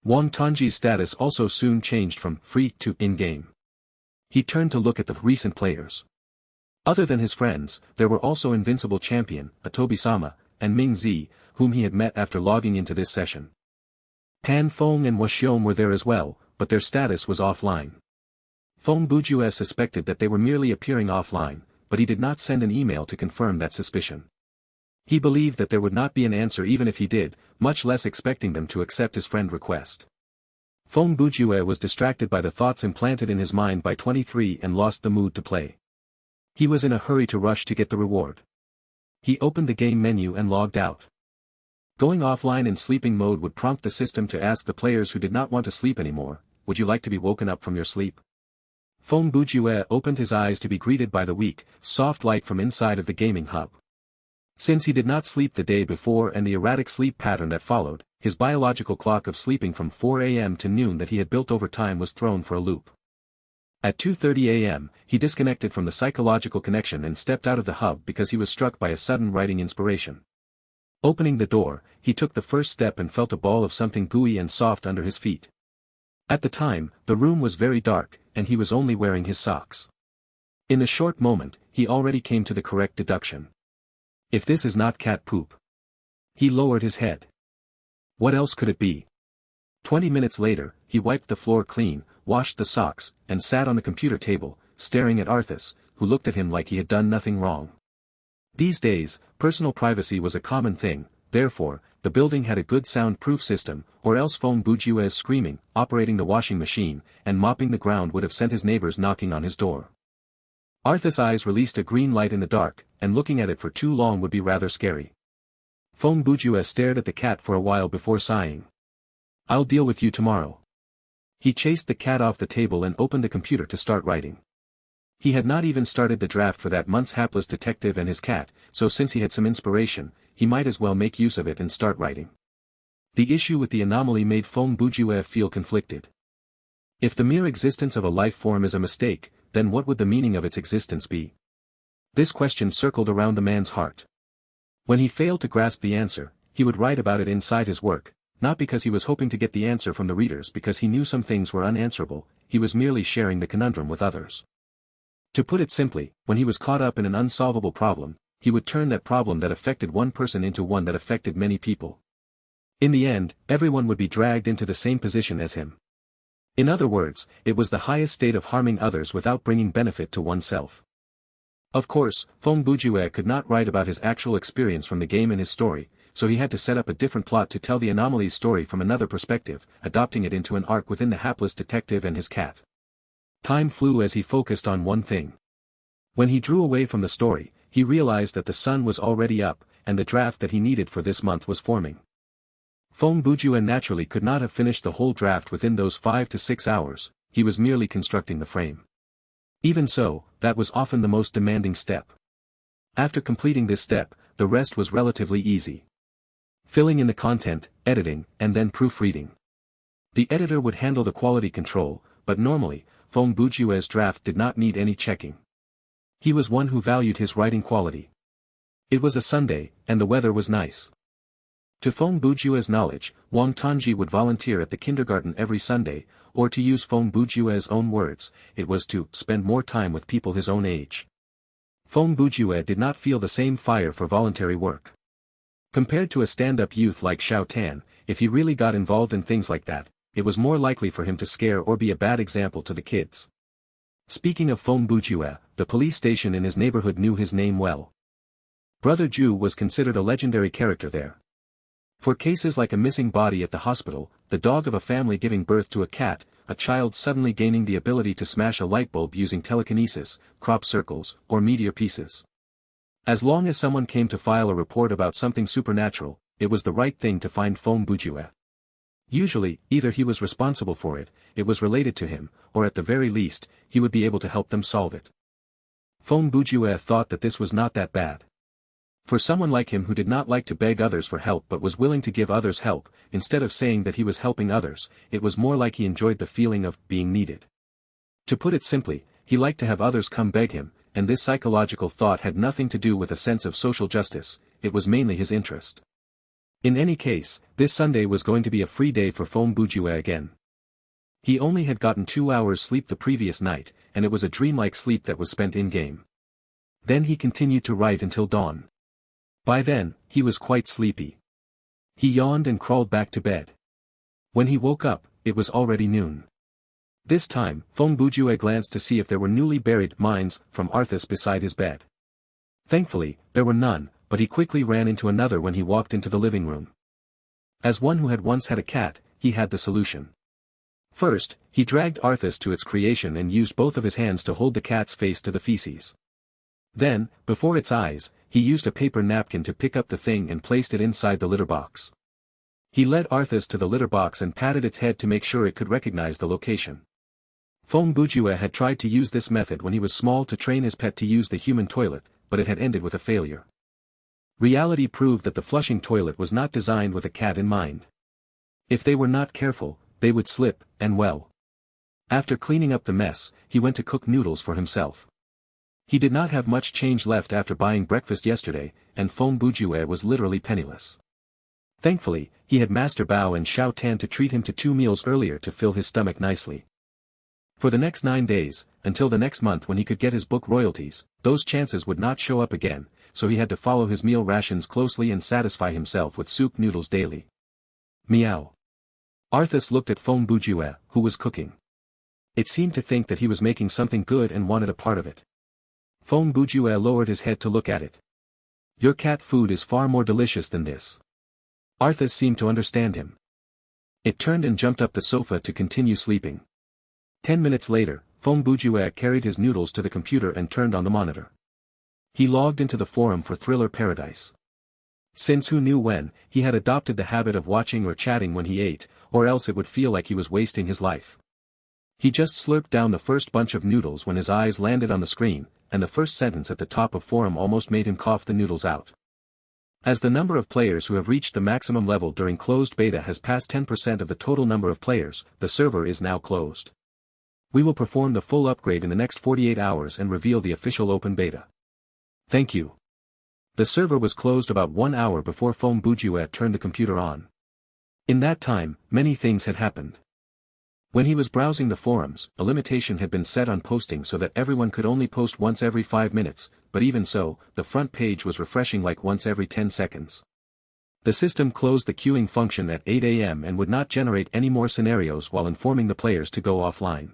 A: Wang Tongji's status also soon changed from free to in-game. He turned to look at the recent players. Other than his friends, there were also Invincible Champion, Atobi-sama, and Ming Zi, whom he had met after logging into this session. Pan Feng and Washiom were there as well, but their status was offline. Feng Bujue suspected that they were merely appearing offline, but he did not send an email to confirm that suspicion. He believed that there would not be an answer even if he did, much less expecting them to accept his friend request. Feng Bujue was distracted by the thoughts implanted in his mind by 23 and lost the mood to play. He was in a hurry to rush to get the reward. He opened the game menu and logged out. Going offline in sleeping mode would prompt the system to ask the players who did not want to sleep anymore, would you like to be woken up from your sleep? Feng Bujue opened his eyes to be greeted by the weak, soft light from inside of the gaming hub. Since he did not sleep the day before and the erratic sleep pattern that followed, his biological clock of sleeping from 4 a.m. to noon that he had built over time was thrown for a loop. At 2:30 a.m., he disconnected from the psychological connection and stepped out of the hub because he was struck by a sudden writing inspiration. Opening the door, he took the first step and felt a ball of something gooey and soft under his feet. At the time, the room was very dark, and he was only wearing his socks. In the short moment, he already came to the correct deduction. If this is not cat poop. He lowered his head. What else could it be? 20 minutes later, he wiped the floor clean, washed the socks, and sat on the computer table, staring at Arthas, who looked at him like he had done nothing wrong. These days, personal privacy was a common thing, therefore, the building had a good soundproof system, or else Feng Bujue's screaming, operating the washing machine, and mopping the ground would have sent his neighbors knocking on his door. Arthas' eyes released a green light in the dark, and looking at it for too long would be rather scary. Feng Bujue stared at the cat for a while before sighing. I'll deal with you tomorrow. He chased the cat off the table and opened the computer to start writing. He had not even started the draft for that month's Hapless Detective and his cat, so since he had some inspiration, he might as well make use of it and start writing. The issue with the anomaly made Feng Bujue feel conflicted. If the mere existence of a life form is a mistake, then what would the meaning of its existence be? This question circled around the man's heart. When he failed to grasp the answer, he would write about it inside his work, not because he was hoping to get the answer from the readers because he knew some things were unanswerable, he was merely sharing the conundrum with others. To put it simply, when he was caught up in an unsolvable problem, he would turn that problem that affected one person into one that affected many people. In the end, everyone would be dragged into the same position as him. In other words, it was the highest state of harming others without bringing benefit to oneself. Of course, Feng Bujue could not write about his actual experience from the game in his story, so he had to set up a different plot to tell the anomaly's story from another perspective, adopting it into an arc within the Hapless Detective and his cat. Time flew as he focused on one thing. When he drew away from the story, he realized that the sun was already up, and the draft that he needed for this month was forming. Feng Bujue naturally could not have finished the whole draft within those 5 to 6 hours, he was merely constructing the frame. Even so, that was often the most demanding step. After completing this step, the rest was relatively easy. Filling in the content, editing, and then proofreading. The editor would handle the quality control, but normally, Feng Bujue's draft did not need any checking. He was one who valued his writing quality. It was a Sunday, and the weather was nice. To Feng Bujue's knowledge, Wang Tongji would volunteer at the kindergarten every Sunday, or to use Feng Bujue's own words, it was to spend more time with people his own age. Feng Bujue did not feel the same fire for voluntary work. Compared to a stand-up youth like Xiao Tan, if he really got involved in things like that, it was more likely for him to scare or be a bad example to the kids. Speaking of Feng Bujue, the police station in his neighborhood knew his name well. Brother Ju was considered a legendary character there. For cases like a missing body at the hospital, the dog of a family giving birth to a cat, a child suddenly gaining the ability to smash a light bulb using telekinesis, crop circles, or meteor pieces. As long as someone came to file a report about something supernatural, it was the right thing to find Feng Bujue. Usually, either he was responsible for it, it was related to him, or at the very least, he would be able to help them solve it. Feng Bujue thought that this was not that bad. For someone like him who did not like to beg others for help but was willing to give others help, instead of saying that he was helping others, it was more like he enjoyed the feeling of being needed. To put it simply, he liked to have others come beg him, and this psychological thought had nothing to do with a sense of social justice, it was mainly his interest. In any case, this Sunday was going to be a free day for Feng Bujue again. He only had gotten 2 hours sleep the previous night, and it was a dreamlike sleep that was spent in-game. Then he continued to write until dawn. By then, he was quite sleepy. He yawned and crawled back to bed. When he woke up, it was already noon. This time, Feng Bujue glanced to see if there were newly buried mines from Arthas beside his bed. Thankfully, there were none, but he quickly ran into another when he walked into the living room. As one who had once had a cat, he had the solution. First, he dragged Arthas to its creation and used both of his hands to hold the cat's face to the feces. Then, before its eyes, he used a paper napkin to pick up the thing and placed it inside the litter box. He led Arthas to the litter box and patted its head to make sure it could recognize the location. Feng Bujue had tried to use this method when he was small to train his pet to use the human toilet, but it had ended with a failure. Reality proved that the flushing toilet was not designed with a cat in mind. If they were not careful, they would slip, and well. After cleaning up the mess, he went to cook noodles for himself. He did not have much change left after buying breakfast yesterday, and Feng Bujue was literally penniless. Thankfully, he had Master Bao and Xiao Tan to treat him to 2 meals earlier to fill his stomach nicely. For the next 9 days, until the next month when he could get his book royalties, those chances would not show up again, so he had to follow his meal rations closely and satisfy himself with soup noodles daily. Meow. Arthas looked at Feng Bujue, who was cooking. It seemed to think that he was making something good and wanted a part of it. Feng Bujue lowered his head to look at it. Your cat food is far more delicious than this. Arthas seemed to understand him. It turned and jumped up the sofa to continue sleeping. 10 minutes later, Feng Bujue carried his noodles to the computer and turned on the monitor. He logged into the forum for Thriller Paradise. Since who knew when, he had adopted the habit of watching or chatting when he ate, or else it would feel like he was wasting his life. He just slurped down the first bunch of noodles when his eyes landed on the screen, and the first sentence at the top of forum almost made him cough the noodles out. As the number of players who have reached the maximum level during closed beta has passed 10% of the total number of players, the server is now closed. We will perform the full upgrade in the next 48 hours and reveal the official open beta. Thank you. The server was closed about 1 hour before Feng Bujue turned the computer on. In that time, many things had happened. When he was browsing the forums, a limitation had been set on posting so that everyone could only post once every 5 minutes, but even so, the front page was refreshing like once every 10 seconds. The system closed the queuing function at 8 AM and would not generate any more scenarios while informing the players to go offline.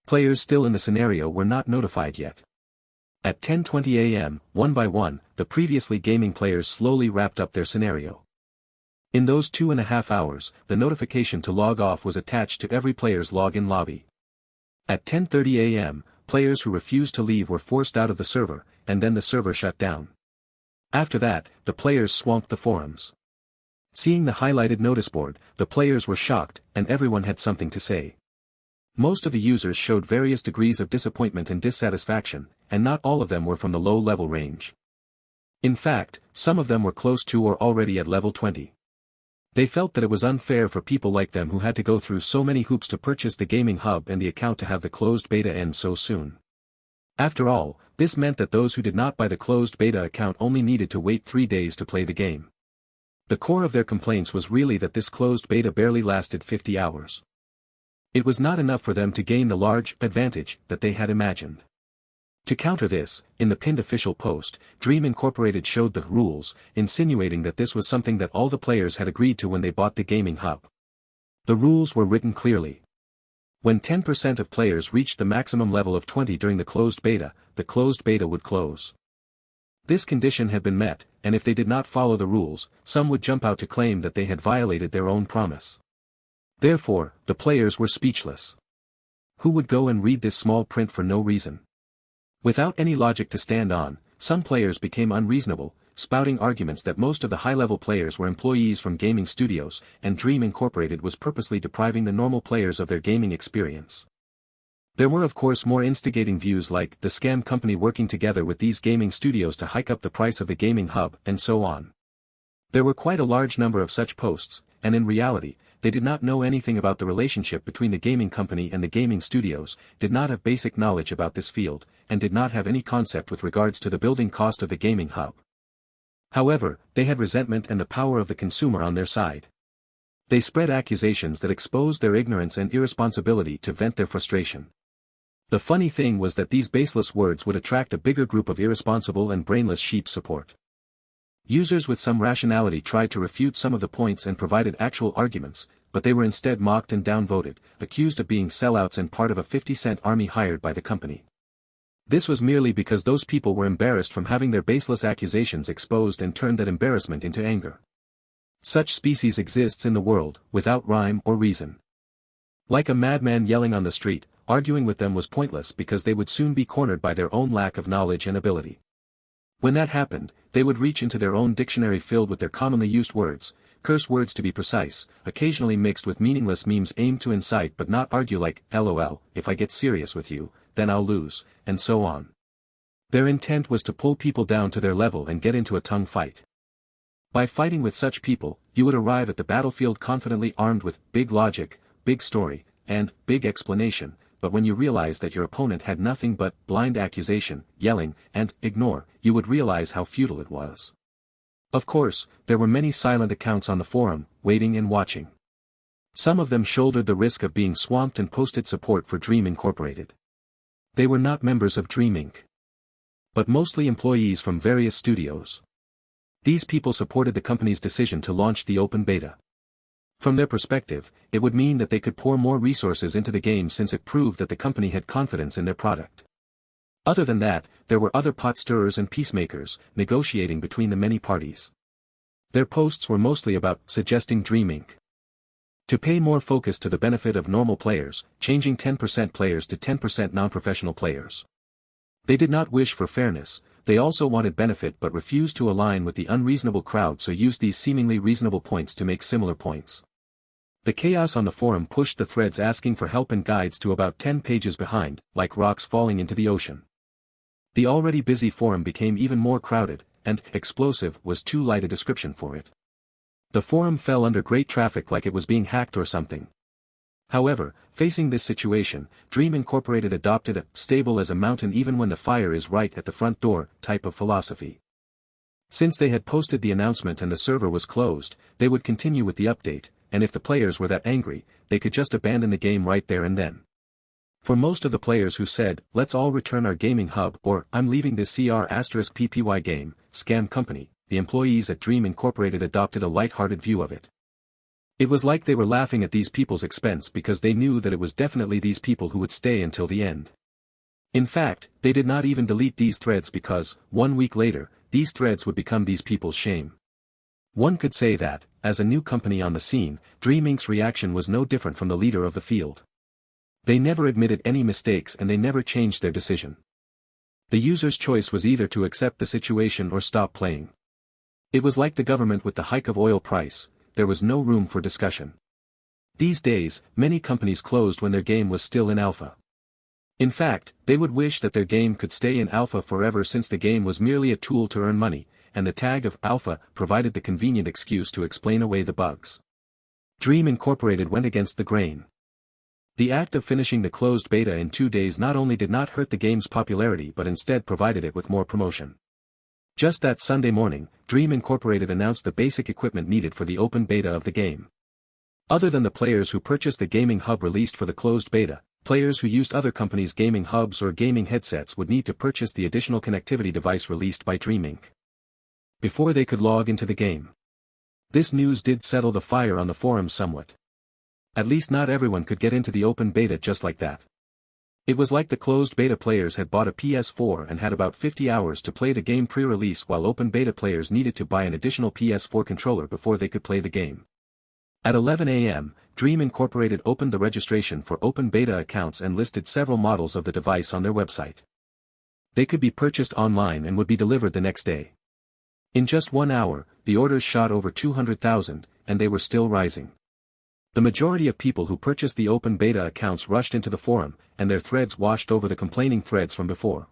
A: Players still in the scenario were not notified yet. At 10:20 AM, one by one, the previously gaming players slowly wrapped up their scenario. In those 2.5 hours, the notification to log off was attached to every player's login lobby. At 10:30 AM, players who refused to leave were forced out of the server, and then the server shut down. After that, the players swamped the forums. Seeing the highlighted notice board, the players were shocked, and everyone had something to say. Most of the users showed various degrees of disappointment and dissatisfaction, and not all of them were from the low-level range. In fact, some of them were close to or already at level 20. They felt that it was unfair for people like them who had to go through so many hoops to purchase the gaming hub and the account to have the closed beta end so soon. After all, this meant that those who did not buy the closed beta account only needed to wait 3 days to play the game. The core of their complaints was really that this closed beta barely lasted 50 hours. It was not enough for them to gain the large advantage that they had imagined. To counter this, in the pinned official post, Dream Incorporated showed the rules, insinuating that this was something that all the players had agreed to when they bought the gaming hub. The rules were written clearly. When 10% of players reached the maximum level of 20 during the closed beta would close. This condition had been met, and if they did not follow the rules, some would jump out to claim that they had violated their own promise. Therefore, the players were speechless. Who would go and read this small print for no reason? Without any logic to stand on, some players became unreasonable, spouting arguments that most of the high-level players were employees from gaming studios, and Dream Incorporated was purposely depriving the normal players of their gaming experience. There were of course more instigating views like the scam company working together with these gaming studios to hike up the price of the gaming hub, and so on. There were quite a large number of such posts, and in reality, they did not know anything about the relationship between the gaming company and the gaming studios, did not have basic knowledge about this field, and did not have any concept with regards to the building cost of the gaming hub. However, they had resentment and the power of the consumer on their side. They spread accusations that exposed their ignorance and irresponsibility to vent their frustration. The funny thing was that these baseless words would attract a bigger group of irresponsible and brainless sheep support. Users with some rationality tried to refute some of the points and provided actual arguments, but they were instead mocked and downvoted, accused of being sellouts and part of a 50-cent army hired by the company. This was merely because those people were embarrassed from having their baseless accusations exposed and turned that embarrassment into anger. Such species exists in the world, without rhyme or reason. Like a madman yelling on the street, arguing with them was pointless because they would soon be cornered by their own lack of knowledge and ability. When that happened, they would reach into their own dictionary filled with their commonly used words, curse words to be precise, occasionally mixed with meaningless memes aimed to incite but not argue like, LOL, if I get serious with you, then I'll lose, and so on. Their intent was to pull people down to their level and get into a tongue fight. By fighting with such people, you would arrive at the battlefield confidently armed with big logic, big story, and big explanation, but when you realize that your opponent had nothing but blind accusation, yelling, and ignore, you would realize how futile it was. Of course, there were many silent accounts on the forum, waiting and watching. Some of them shouldered the risk of being swamped and posted support for Dream Incorporated. They were not members of Dream Inc., but mostly employees from various studios. These people supported the company's decision to launch the open beta. From their perspective, it would mean that they could pour more resources into the game since it proved that the company had confidence in their product. Other than that, there were other pot stirrers and peacemakers, negotiating between the many parties. Their posts were mostly about suggesting Dream Inc. to pay more focus to the benefit of normal players, changing 10% players to 10% non-professional players. They did not wish for fairness, they also wanted benefit but refused to align with the unreasonable crowd, so used these seemingly reasonable points to make similar points. The chaos on the forum pushed the threads asking for help and guides to about 10 pages behind, like rocks falling into the ocean. The already busy forum became even more crowded, and explosive was too light a description for it. The forum fell under great traffic like it was being hacked or something. However, facing this situation, Dream Incorporated adopted a stable as a mountain even when the fire is right at the front door type of philosophy. Since they had posted the announcement and the server was closed, they would continue with the update, and if the players were that angry, they could just abandon the game right there and then. For most of the players who said, let's all return our gaming hub or I'm leaving this CR*PPY game, scam company, the employees at Dream Incorporated adopted a light-hearted view of it. It was like they were laughing at these people's expense because they knew that it was definitely these people who would stay until the end. In fact, they did not even delete these threads because, 1 week later, these threads would become these people's shame. One could say that, as a new company on the scene, Dream Inc.'s reaction was no different from the leader of the field. They never admitted any mistakes and they never changed their decision. The user's choice was either to accept the situation or stop playing. It was like the government with the hike of oil price. There was no room for discussion. These days, many companies closed when their game was still in alpha. In fact, they would wish that their game could stay in alpha forever since the game was merely a tool to earn money, and the tag of alpha provided the convenient excuse to explain away the bugs. Dream Incorporated went against the grain. The act of finishing the closed beta in 2 days not only did not hurt the game's popularity but instead provided it with more promotion. Just that Sunday morning, Dream Incorporated announced the basic equipment needed for the open beta of the game. Other than the players who purchased the gaming hub released for the closed beta, players who used other companies' gaming hubs or gaming headsets would need to purchase the additional connectivity device released by Dream Inc. before they could log into the game. This news did settle the fire on the forums somewhat. At least not everyone could get into the open beta just like that. It was like the closed beta players had bought a PS4 and had about 50 hours to play the game pre-release, while open beta players needed to buy an additional PS4 controller before they could play the game. At 11 a.m., Dream Incorporated opened the registration for open beta accounts and listed several models of the device on their website. They could be purchased online and would be delivered the next day. In just 1 hour, the orders shot over 200,000, and they were still rising. The majority of people who purchased the open beta accounts rushed into the forum, and their threads washed over the complaining threads from before.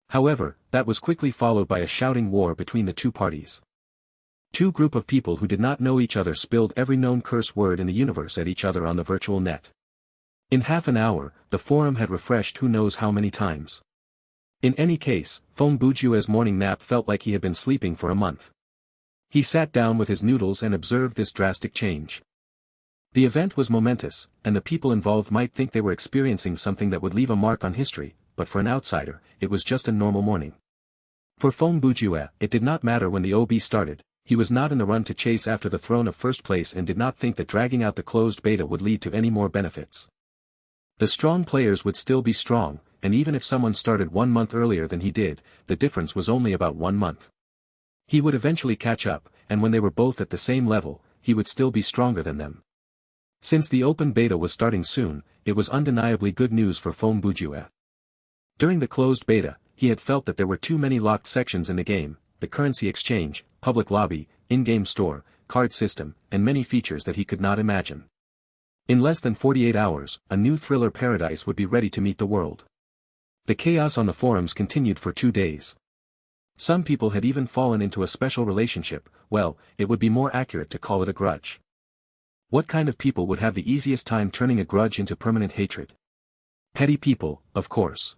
A: However, that was quickly followed by a shouting war between the two parties. Two groups of people who did not know each other spilled every known curse word in the universe at each other on the virtual net. In half an hour, the forum had refreshed who knows how many times. In any case, Phong Bujue's morning nap felt like he had been sleeping for a month. He sat down with his noodles and observed this drastic change. The event was momentous, and the people involved might think they were experiencing something that would leave a mark on history, but for an outsider, it was just a normal morning. For Phong Bujue, it did not matter when the OB started. He was not in the run to chase after the throne of first place and did not think that dragging out the closed beta would lead to any more benefits. The strong players would still be strong, and even if someone started 1 month earlier than he did, the difference was only about 1 month. He would eventually catch up, and when they were both at the same level, he would still be stronger than them. Since the open beta was starting soon, it was undeniably good news for Phong Bujue. During the closed beta, he had felt that there were too many locked sections in the game: the currency exchange, public lobby, in-game store, card system, and many features that he could not imagine. In less than 48 hours, a new thriller paradise would be ready to meet the world. The chaos on the forums continued for 2 days. Some people had even fallen into a special relationship. Well, it would be more accurate to call it a grudge. What kind of people would have the easiest time turning a grudge into permanent hatred? Petty people, of course.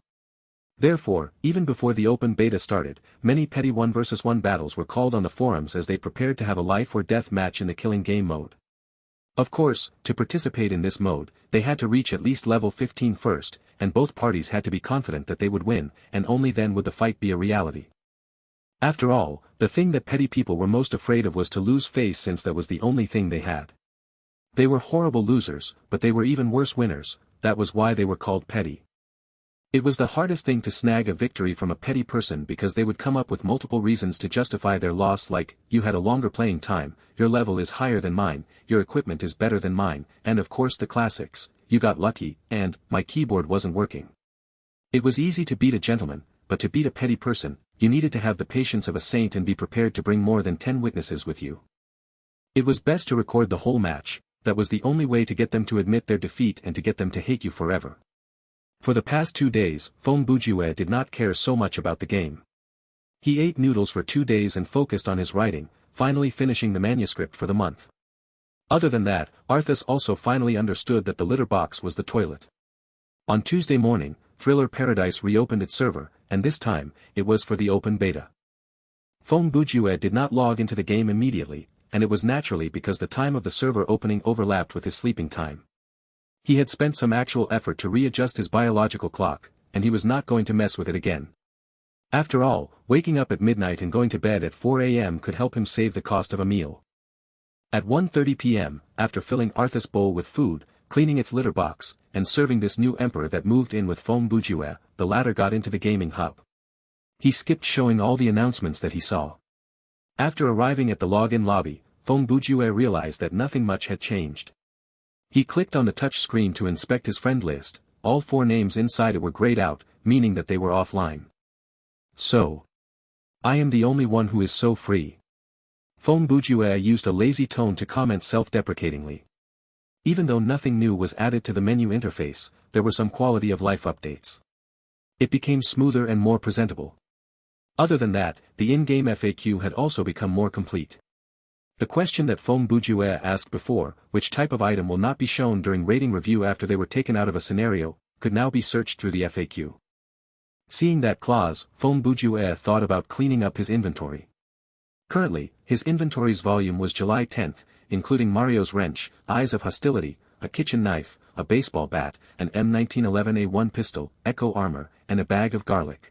A: Therefore, even before the open beta started, many petty 1 versus 1 battles were called on the forums as they prepared to have a life or death match in the killing game mode. Of course, to participate in this mode, they had to reach at least level 15 first, and both parties had to be confident that they would win, and only then would the fight be a reality. After all, the thing that petty people were most afraid of was to lose face, since that was the only thing they had. They were horrible losers, but they were even worse winners. That was why they were called petty. It was the hardest thing to snag a victory from a petty person, because they would come up with multiple reasons to justify their loss, like, you had a longer playing time, your level is higher than mine, your equipment is better than mine, and of course the classics, you got lucky, and, my keyboard wasn't working. It was easy to beat a gentleman, but to beat a petty person, you needed to have the patience of a saint and be prepared to bring more than 10 witnesses with you. It was best to record the whole match. That was the only way to get them to admit their defeat and to get them to hate you forever. For the past 2 days, Phong Bujue did not care so much about the game. He ate noodles for 2 days and focused on his writing, finally finishing the manuscript for the month. Other than that, Arthas also finally understood that the litter box was the toilet. On Tuesday morning, Thriller Paradise reopened its server, and this time, it was for the open beta. Phong Bujue did not log into the game immediately, and it was naturally because the time of the server opening overlapped with his sleeping time. He had spent some actual effort to readjust his biological clock, and he was not going to mess with it again. After all, waking up at midnight and going to bed at 4 a.m. could help him save the cost of a meal. At 1:30 p.m., after filling Arthas' bowl with food, cleaning its litter box, and serving this new emperor that moved in with Phong Bujue, the latter got into the gaming hub. He skipped showing all the announcements that he saw. After arriving at the login lobby, Phong Bujue realized that nothing much had changed. He clicked on the touch screen to inspect his friend list. All 4 names inside it were grayed out, meaning that they were offline. So, I am the only one who is so free. Phong Bujue used a lazy tone to comment self-deprecatingly. Even though nothing new was added to the menu interface, there were some quality of life updates. It became smoother and more presentable. Other than that, the in-game FAQ had also become more complete. The question that Phong Bujue asked before, which type of item will not be shown during rating review after they were taken out of a scenario, could now be searched through the FAQ. Seeing that clause, Phong Bujue thought about cleaning up his inventory. Currently, his inventory's volume was July 10th, including Mario's wrench, Eyes of Hostility, a kitchen knife, a baseball bat, an M1911A1 pistol, Echo armor, and a bag of garlic.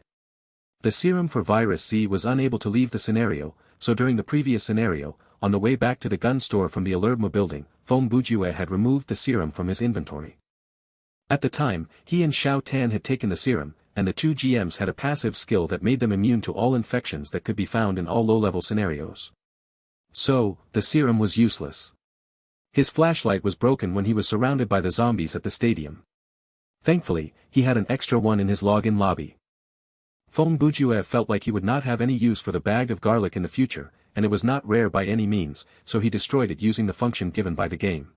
A: The serum for Virus Z was unable to leave the scenario, so during the previous scenario, on the way back to the gun store from the Alertmo building, Phong Bujue had removed the serum from his inventory. At the time, he and Xiao Tan had taken the serum, and the 2 GMs had a passive skill that made them immune to all infections that could be found in all low-level scenarios. So, the serum was useless. His flashlight was broken when he was surrounded by the zombies at the stadium. Thankfully, he had an extra one in his login lobby. Feng Bujue felt like he would not have any use for the bag of garlic in the future, and it was not rare by any means, so he destroyed it using the function given by the game.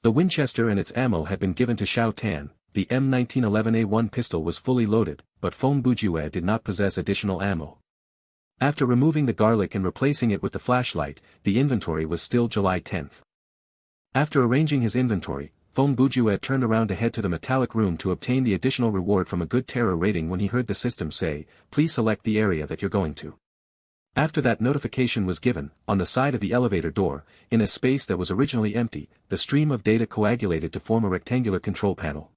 A: The Winchester and its ammo had been given to Xiao Tan. The M1911A1 pistol was fully loaded, but Feng Bujue did not possess additional ammo. After removing the garlic and replacing it with the flashlight, the inventory was still July 10th. After arranging his inventory, Feng Bujue turned around to head to the metallic room to obtain the additional reward from a good terror rating when he heard the system say, "Please select the area that you're going to." After that notification was given, on the side of the elevator door, in a space that was originally empty, the stream of data coagulated to form a rectangular control panel.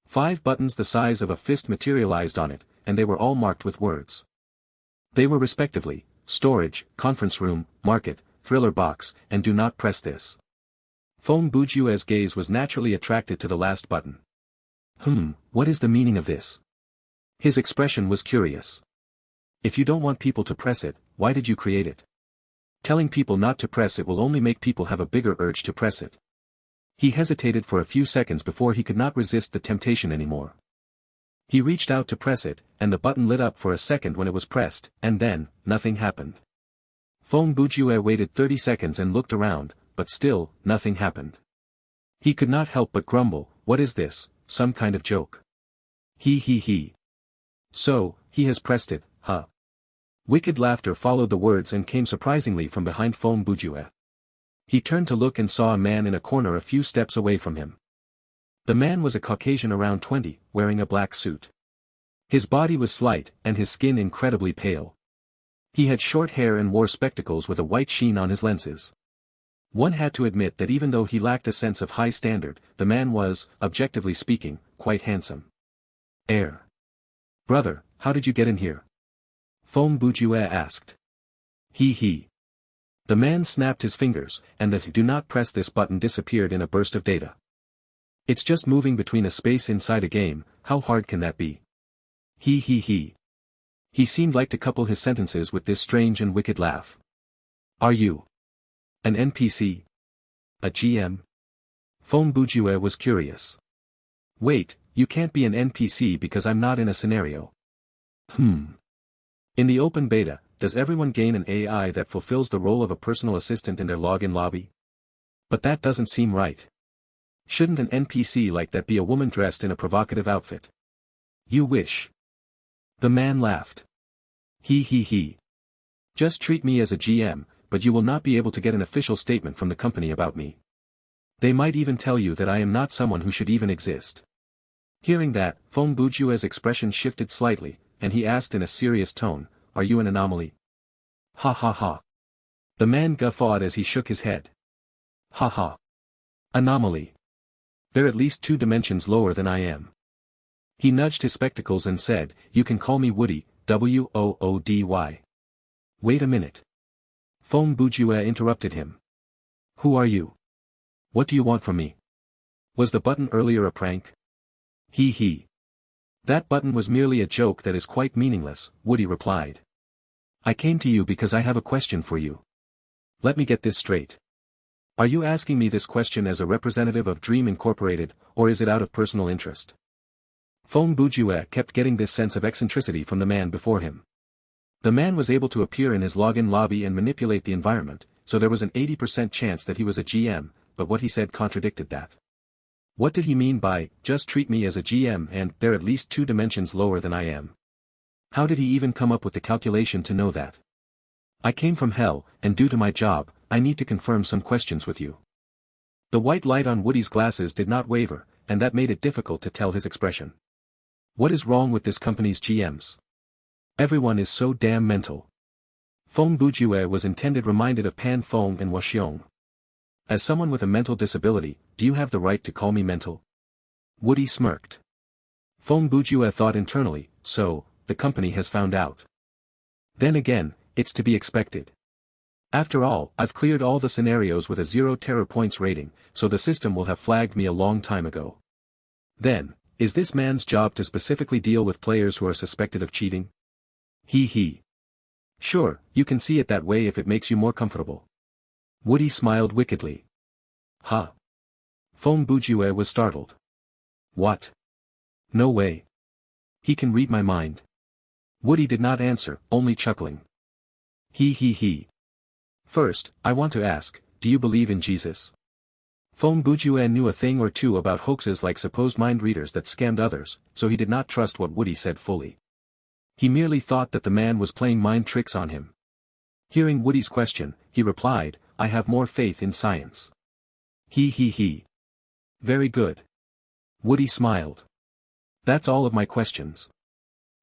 A: 5 buttons the size of a fist materialized on it, and they were all marked with words. They were respectively, storage, conference room, market, thriller box, and do not press this. Feng Bujue's gaze was naturally attracted to the last button. What is the meaning of this? His expression was curious. If you don't want people to press it, why did you create it? Telling people not to press it will only make people have a bigger urge to press it. He hesitated for a few seconds before he could not resist the temptation anymore. He reached out to press it, and the button lit up for a second when it was pressed, and then, nothing happened. Feng Bujue waited 30 seconds and looked around, but still, nothing happened. He could not help but grumble, "What is this, some kind of joke? He. So, he has pressed it, huh?" Wicked laughter followed the words and came surprisingly from behind Feng Bujue. He turned to look and saw a man in a corner a few steps away from him. The man was a Caucasian around 20, wearing a black suit. His body was slight, and his skin incredibly pale. He had short hair and wore spectacles with a white sheen on his lenses. One had to admit that even though he lacked a sense of high standard, the man was, objectively speaking, quite handsome. Brother, how did you get in here?" Feng Bujue asked. He. The man snapped his fingers, and the "do not press this" button disappeared in a burst of data. "It's just moving between a space inside a game, how hard can that be?" He. He seemed like to couple his sentences with this strange and wicked laugh. "Are you an NPC? A GM?" Feng Bujue was curious. "Wait, you can't be an NPC because I'm not in a scenario." In the open beta, does everyone gain an AI that fulfills the role of a personal assistant in their login lobby? But that doesn't seem right. Shouldn't an NPC like that be a woman dressed in a provocative outfit? You wish. The man laughed. He. Just treat me as a GM, but you will not be able to get an official statement from the company about me. They might even tell you that I am not someone who should even exist. Hearing that, Feng Bujue's expression shifted slightly, and he asked in a serious tone, "Are you an anomaly?" Ha. The man guffawed as he shook his head. Ha. Anomaly. They're at least 2 dimensions lower than I am. He nudged his spectacles and said, "You can call me Woody, Woody. Wait a minute." Feng Bujue interrupted him. "Who are you? What do you want from me? Was the button earlier a prank?" He. "That button was merely a joke that is quite meaningless," Woody replied. "I came to you because I have a question for you. Let me get this straight. Are you asking me this question as a representative of Dream Incorporated, or is it out of personal interest?" Feng Bujue kept getting this sense of eccentricity from the man before him. The man was able to appear in his login lobby and manipulate the environment, so there was an 80% chance that he was a GM, but what he said contradicted that. What did he mean by, "Just treat me as a GM and they're at least 2 dimensions lower than I am"? How did he even come up with the calculation to know that? "I came from hell, and due to my job, I need to confirm some questions with you." The white light on Woody's glasses did not waver, and that made it difficult to tell his expression. What is wrong with this company's GMs? Everyone is so damn mental. Feng Bujue was intended reminded of Pan Feng and Waxiong. As someone with a mental disability, do you have the right to call me mental? Woody smirked. Feng Bujue thought internally, so, the company has found out. Then again, it's to be expected. After all, I've cleared all the scenarios with a 0 terror points rating, so the system will have flagged me a long time ago. Then, is this man's job to specifically deal with players who are suspected of cheating? He. Sure, you can see it that way if it makes you more comfortable. Woody smiled wickedly. Ha. Feng Bujue was startled. What? No way. He can read my mind. Woody did not answer, only chuckling. He. First, I want to ask, do you believe in Jesus? Feng Bujue knew a thing or two about hoaxes like supposed mind readers that scammed others, so he did not trust what Woody said fully. He merely thought that the man was playing mind tricks on him. Hearing Woody's question, he replied, I have more faith in science. He. Very good. Woody smiled. That's all of my questions.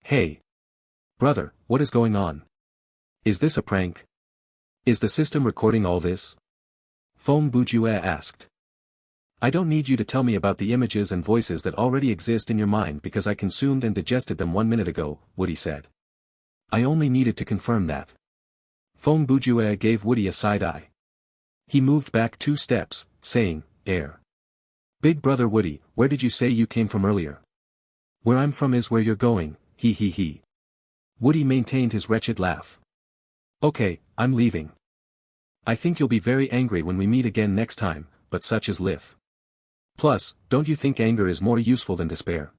A: Hey. Brother, what is going on? Is this a prank? Is the system recording all this? Feng Bujue asked. I don't need you to tell me about the images and voices that already exist in your mind because I consumed and digested them 1 minute ago, Woody said. I only needed to confirm that. Feng Bujue gave Woody a side eye. He moved back 2 steps, saying, Air. Big brother Woody, where did you say you came from earlier? Where I'm from is where you're going, he. Woody maintained his wretched laugh. Okay, I'm leaving. I think you'll be very angry when we meet again next time, but such is life. Plus, don't you think anger is more useful than despair?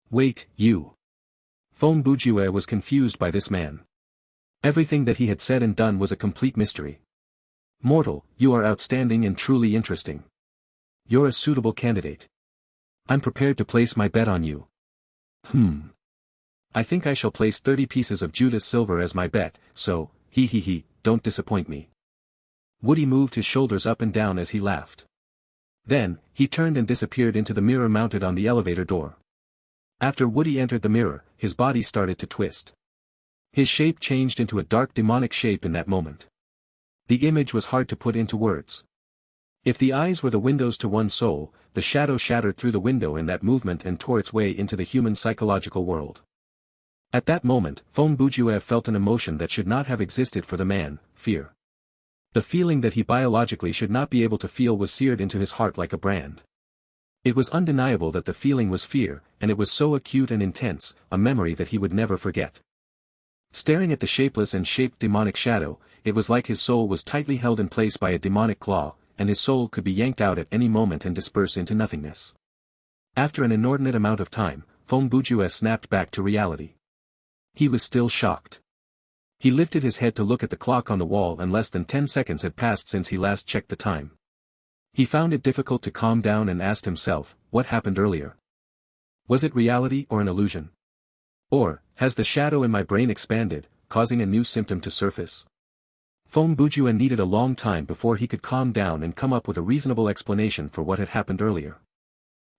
A: Wait, you. Feng Bujue was confused by this man. Everything that he had said and done was a complete mystery. Mortal, you are outstanding and truly interesting. You're a suitable candidate. I'm prepared to place my bet on you. I think I shall place 30 pieces of Judas silver as my bet, so, he, don't disappoint me. Woody moved his shoulders up and down as he laughed. Then, he turned and disappeared into the mirror mounted on the elevator door. After Woody entered the mirror, his body started to twist. His shape changed into a dark demonic shape in that moment. The image was hard to put into words. If the eyes were the windows to one's soul, the shadow shattered through the window in that movement and tore its way into the human psychological world. At that moment, Feng Bujue felt an emotion that should not have existed for the man, fear. The feeling that he biologically should not be able to feel was seared into his heart like a brand. It was undeniable that the feeling was fear, and it was so acute and intense, a memory that he would never forget. Staring at the shapeless and shaped demonic shadow, it was like his soul was tightly held in place by a demonic claw, and his soul could be yanked out at any moment and disperse into nothingness. After an inordinate amount of time, Feng Bujue snapped back to reality. He was still shocked. He lifted his head to look at the clock on the wall and less than 10 seconds had passed since he last checked the time. He found it difficult to calm down and asked himself, what happened earlier? Was it reality or an illusion? Or, has the shadow in my brain expanded, causing a new symptom to surface? Feng Bujue needed a long time before he could calm down and come up with a reasonable explanation for what had happened earlier.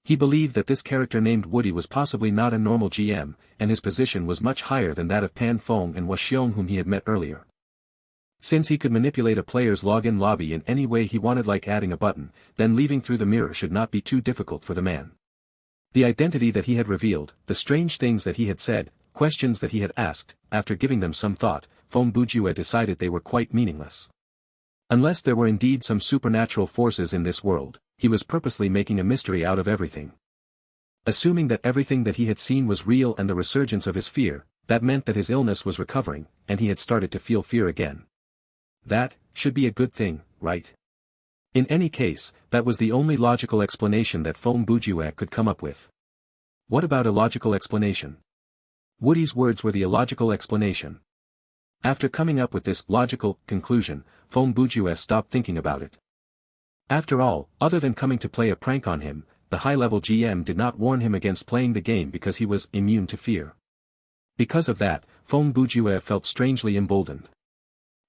A: He believed that this character named Woody was possibly not a normal GM, and his position was much higher than that of Pan Feng and Waxiong whom he had met earlier. Since he could manipulate a player's login lobby in any way he wanted, like adding a button, then leaving through the mirror should not be too difficult for the man. The identity that he had revealed, the strange things that he had said, questions that he had asked, after giving them some thought, Feng Bujue decided they were quite meaningless. Unless there were indeed some supernatural forces in this world, he was purposely making a mystery out of everything. Assuming that everything that he had seen was real and the resurgence of his fear, that meant that his illness was recovering, and he had started to feel fear again. That should be a good thing, right? In any case, that was the only logical explanation that Feng Bujue could come up with. What about a logical explanation? Woody's words were the illogical explanation. After coming up with this logical conclusion, Feng Bujue stopped thinking about it. After all, other than coming to play a prank on him, the high-level GM did not warn him against playing the game because he was immune to fear. Because of that, Feng Bujue felt strangely emboldened.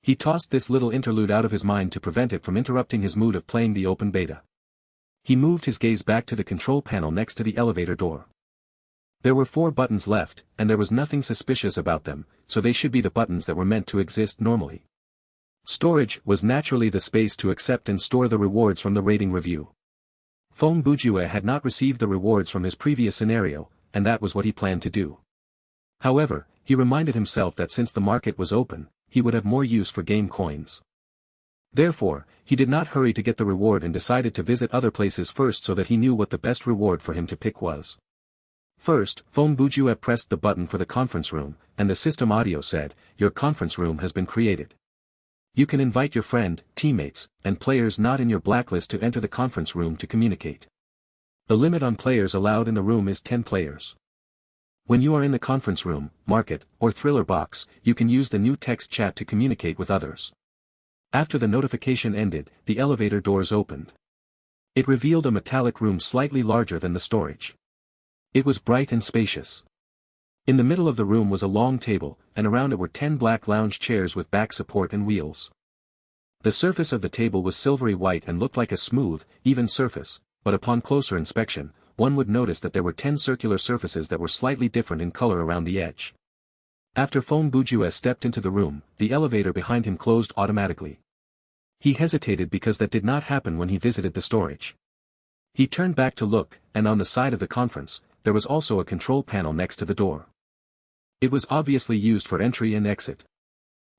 A: He tossed this little interlude out of his mind to prevent it from interrupting his mood of playing the open beta. He moved his gaze back to the control panel next to the elevator door. There were 4 buttons left, and there was nothing suspicious about them, so they should be the buttons that were meant to exist normally. Storage was naturally the space to accept and store the rewards from the rating review. Feng Bujue had not received the rewards from his previous scenario, and that was what he planned to do. However, he reminded himself that since the market was open, he would have more use for game coins. Therefore, he did not hurry to get the reward and decided to visit other places first so that he knew what the best reward for him to pick was. First, Feng Bujue pressed the button for the conference room, and the system audio said, "Your conference room has been created. You can invite your friend, teammates, and players not in your blacklist to enter the conference room to communicate. The limit on players allowed in the room is 10 players. When you are in the conference room, market, or thriller box, you can use the new text chat to communicate with others. After the notification ended, the elevator doors opened. It revealed a metallic room slightly larger than the storage. It was bright and spacious. In the middle of the room was a long table, and around it were 10 black lounge chairs with back support and wheels. The surface of the table was silvery white and looked like a smooth, even surface, but upon closer inspection, one would notice that there were 10 circular surfaces that were slightly different in color around the edge. After Phong Bujue stepped into the room, the elevator behind him closed automatically. He hesitated because that did not happen when he visited the storage. He turned back to look, and on the side of the conference, there was also a control panel next to the door. It was obviously used for entry and exit.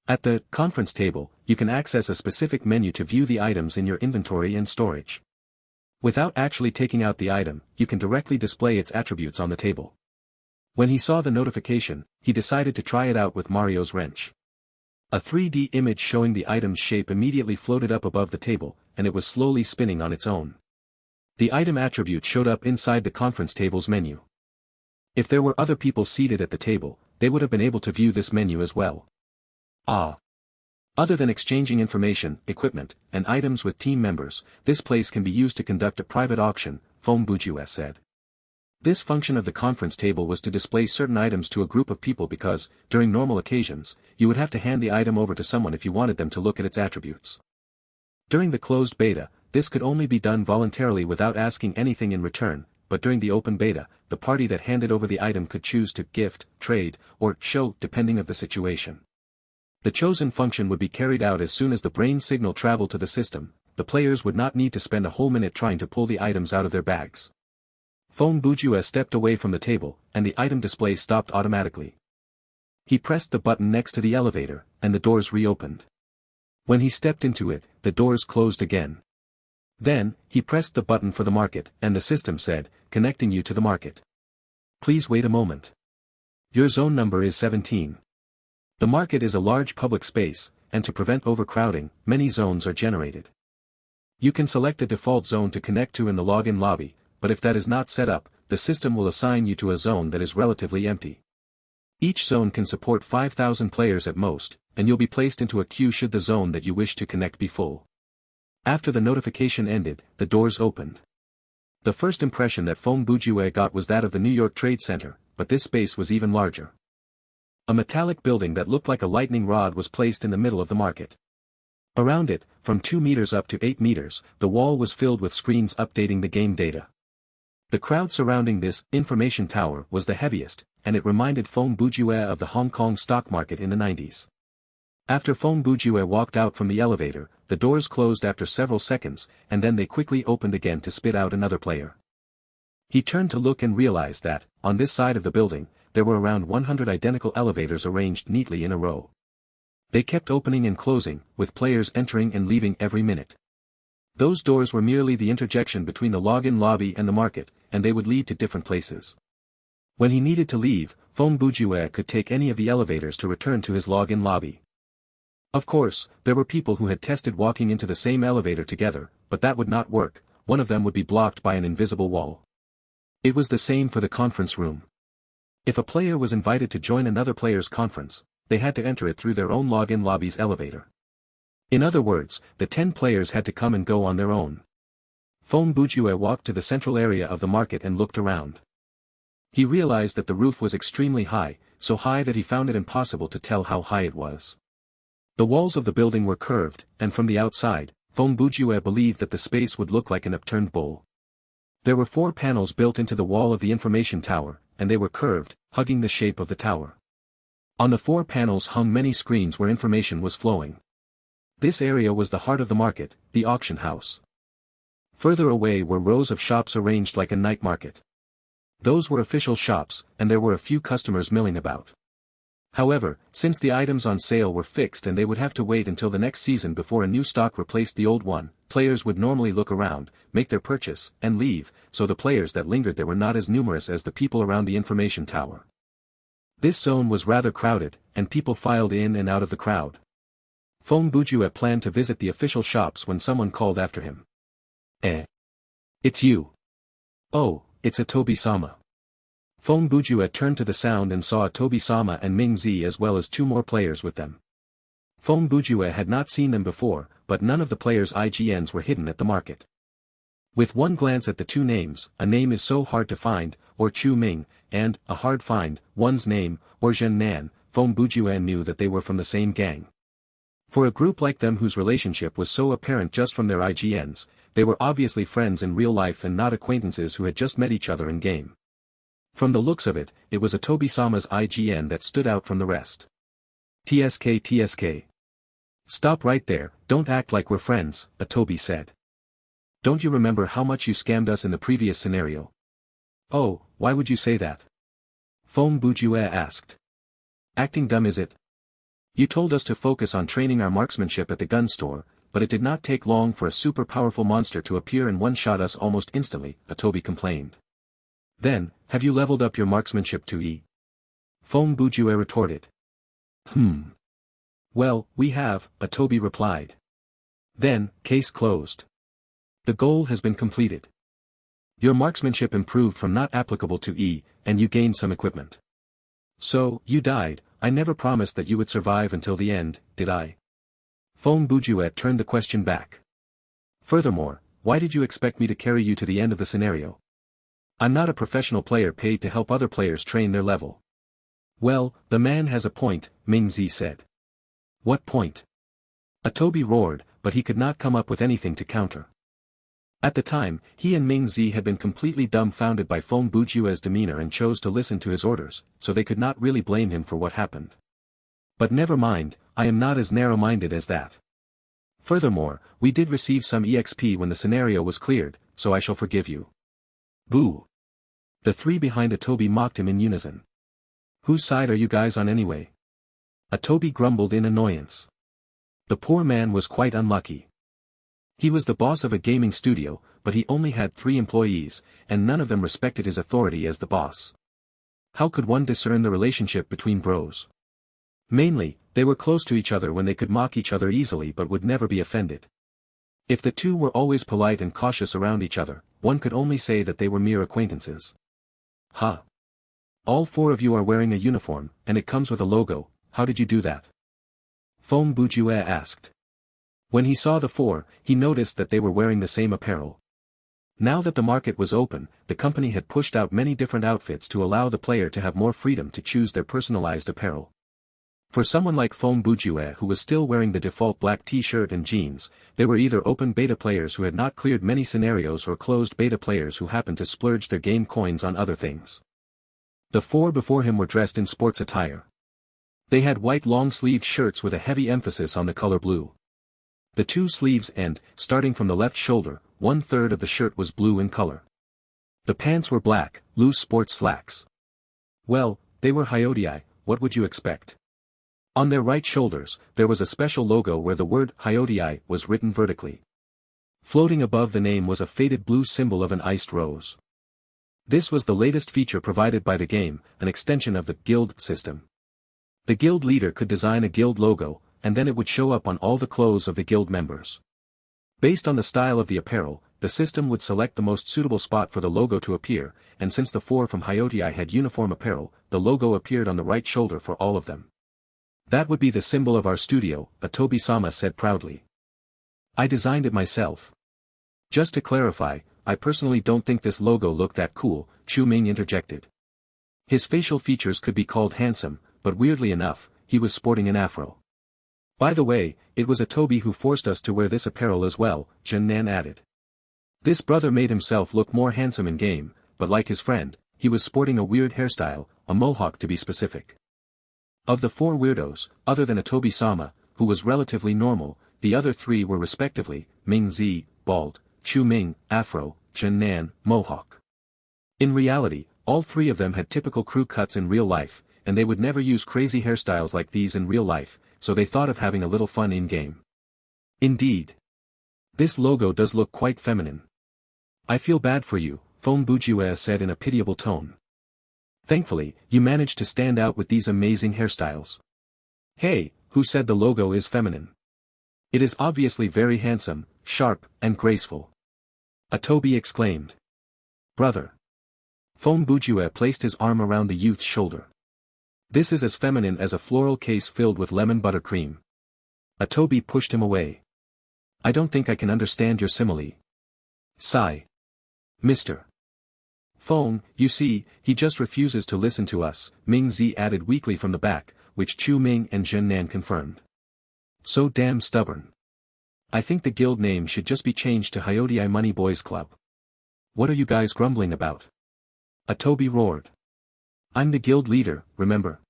A: At the conference table, you can access a specific menu to view the items in your inventory and storage. Without actually taking out the item, you can directly display its attributes on the table. When he saw the notification, he decided to try it out with Mario's wrench. A 3D image showing the item's shape immediately floated up above the table, and it was slowly spinning on its own. The item attribute showed up inside the conference table's menu. If there were other people seated at the table, they would have been able to view this menu as well. Other than exchanging information, equipment, and items with team members, this place can be used to conduct a private auction, Phong Bujue said. This function of the conference table was to display certain items to a group of people because, during normal occasions, you would have to hand the item over to someone if you wanted them to look at its attributes. During the closed beta, this could only be done voluntarily without asking anything in return, but during the open beta, the party that handed over the item could choose to gift, trade, or show depending on the situation. The chosen function would be carried out as soon as the brain signal traveled to the system. The players would not need to spend a whole minute trying to pull the items out of their bags. Phong Bujue stepped away from the table, and the item display stopped automatically. He pressed the button next to the elevator, and the doors reopened. When he stepped into it, the doors closed again. Then, he pressed the button for the market, and the system said, "Connecting you to the market. Please wait a moment. Your zone number is 17. The market is a large public space, and to prevent overcrowding, many zones are generated. You can select a default zone to connect to in the login lobby, but if that is not set up, the system will assign you to a zone that is relatively empty. Each zone can support 5,000 players at most, and you'll be placed into a queue should the zone that you wish to connect be full." After the notification ended, the doors opened. The first impression that Phong Bujue got was that of the New York Trade Center, but this space was even larger. A metallic building that looked like a lightning rod was placed in the middle of the market. Around it, from 2 meters up to 8 meters, the wall was filled with screens updating the game data. The crowd surrounding this information tower was the heaviest, and it reminded Phong Bujue of the Hong Kong stock market in the 90s. After Phong Bujue walked out from the elevator, the doors closed after several seconds, and then they quickly opened again to spit out another player. He turned to look and realized that, on this side of the building, there were around 100 identical elevators arranged neatly in a row. They kept opening and closing, with players entering and leaving every minute. Those doors were merely the interjection between the login lobby and the market, and they would lead to different places. When he needed to leave, Phong Bujue could take any of the elevators to return to his login lobby. Of course, there were people who had tested walking into the same elevator together, but that would not work. One of them would be blocked by an invisible wall. It was the same for the conference room. If a player was invited to join another player's conference, they had to enter it through their own login lobby's elevator. In other words, the 10 players had to come and go on their own. Phong Bujue walked to the central area of the market and looked around. He realized that the roof was extremely high, so high that he found it impossible to tell how high it was. The walls of the building were curved, and from the outside, Phong Bujue believed that the space would look like an upturned bowl. There were 4 panels built into the wall of the information tower, and they were curved, hugging the shape of the tower. On the 4 panels hung many screens where information was flowing. This area was the heart of the market, the auction house. Further away were rows of shops arranged like a night market. Those were official shops, and there were a few customers milling about. However, since the items on sale were fixed and they would have to wait until the next season before a new stock replaced the old one, players would normally look around, make their purchase, and leave, so the players that lingered there were not as numerous as the people around the information tower. This zone was rather crowded, and people filed in and out of the crowd. Phong Bujue planned to visit the official shops when someone called after him. It's you. Oh, it's Atobi-sama. Fong Bujue turned to the sound and saw Atobi-sama and Ming Zi as well as two more players with them. Fong Bujue had not seen them before, but none of the players' IGNs were hidden at the market. With one glance at the two names, a name is so hard to find, or Chu Ming, and, a hard find, one's name, or Zhen Nan, Fong Bujue knew that they were from the same gang. For a group like them whose relationship was so apparent just from their IGNs, they were obviously friends in real life and not acquaintances who had just met each other in game. From the looks of it, it was Atobi-sama's IGN that stood out from the rest. TSK. Stop right there, don't act like we're friends, Atobi said. Don't you remember how much you scammed us in the previous scenario? Oh, why would you say that? Fong Bujue asked. Acting dumb is it? You told us to focus on training our marksmanship at the gun store, but it did not take long for a super powerful monster to appear and one-shot us almost instantly, Atobi complained. Then, have you leveled up your marksmanship to E? Fong Bujue retorted. Well, we have, Atobi replied. Then, case closed. The goal has been completed. Your marksmanship improved from not applicable to E, and you gained some equipment. So, you died. I never promised that you would survive until the end, did I? Fong Bujue turned the question back. Furthermore, why did you expect me to carry you to the end of the scenario? I'm not a professional player paid to help other players train their level. Well, the man has a point, Ming Zi said. What point? Atobi roared, but he could not come up with anything to counter. At the time, he and Ming Zi had been completely dumbfounded by Fong Bujue's demeanor and chose to listen to his orders, so they could not really blame him for what happened. But never mind, I am not as narrow-minded as that. Furthermore, we did receive some EXP when the scenario was cleared, so I shall forgive you. Boo! The three behind Atobi mocked him in unison. Whose side are you guys on anyway? Atobi grumbled in annoyance. The poor man was quite unlucky. He was the boss of a gaming studio, but he only had 3 employees, and none of them respected his authority as the boss. How could one discern the relationship between bros? Mainly, they were close to each other when they could mock each other easily but would never be offended. If the two were always polite and cautious around each other, one could only say that they were mere acquaintances. Huh. All 4 of you are wearing a uniform, and it comes with a logo. How did you do that? Fong Bujue asked. When he saw the 4, he noticed that they were wearing the same apparel. Now that the market was open, the company had pushed out many different outfits to allow the player to have more freedom to choose their personalized apparel. For someone like Fong Bujue who was still wearing the default black t-shirt and jeans, they were either open beta players who had not cleared many scenarios or closed beta players who happened to splurge their game coins on other things. The 4 before him were dressed in sports attire. They had white long-sleeved shirts with a heavy emphasis on the color blue. The 2 sleeves and, starting from the left shoulder, 1/3 of the shirt was blue in color. The pants were black, loose sports slacks. Well, they were Hyodai, what would you expect? On their right shoulders, there was a special logo where the word Hyodai was written vertically. Floating above the name was a faded blue symbol of an iced rose. This was the latest feature provided by the game, an extension of the guild system. The guild leader could design a guild logo, and then it would show up on all the clothes of the guild members. Based on the style of the apparel, the system would select the most suitable spot for the logo to appear, and since the 4 from Hyodai had uniform apparel, the logo appeared on the right shoulder for all of them. That would be the symbol of our studio, Atobi-sama said proudly. I designed it myself. Just to clarify, I personally don't think this logo looked that cool, Chu Ming interjected. His facial features could be called handsome, but weirdly enough, he was sporting an afro. By the way, it was Atobi who forced us to wear this apparel as well, Zhen Nan added. This brother made himself look more handsome in game, but like his friend, he was sporting a weird hairstyle, a mohawk to be specific. Of the 4 weirdos, other than Atobi-sama, who was relatively normal, the other 3 were respectively, Ming Zi, bald, Chu Ming, afro, Zhen Nan, mohawk. In reality, all 3 of them had typical crew cuts in real life, and they would never use crazy hairstyles like these in real life, so they thought of having a little fun in-game. Indeed. This logo does look quite feminine. I feel bad for you, Fong Bujue said in a pitiable tone. Thankfully, you managed to stand out with these amazing hairstyles. Hey, who said the logo is feminine? It is obviously very handsome, sharp, and graceful. Atobi exclaimed. Brother. Feng Bujue placed his arm around the youth's shoulder. This is as feminine as a floral case filled with lemon buttercream. Atobi pushed him away. I don't think I can understand your simile. Sigh. Mr. Feng, you see, he just refuses to listen to us, Ming Zi added weakly from the back, which Chu Ming and Zhen Nan confirmed. So damn stubborn. I think the guild name should just be changed to Hyodai Money Boys Club. What are you guys grumbling about? Atobi roared. I'm the guild leader, remember?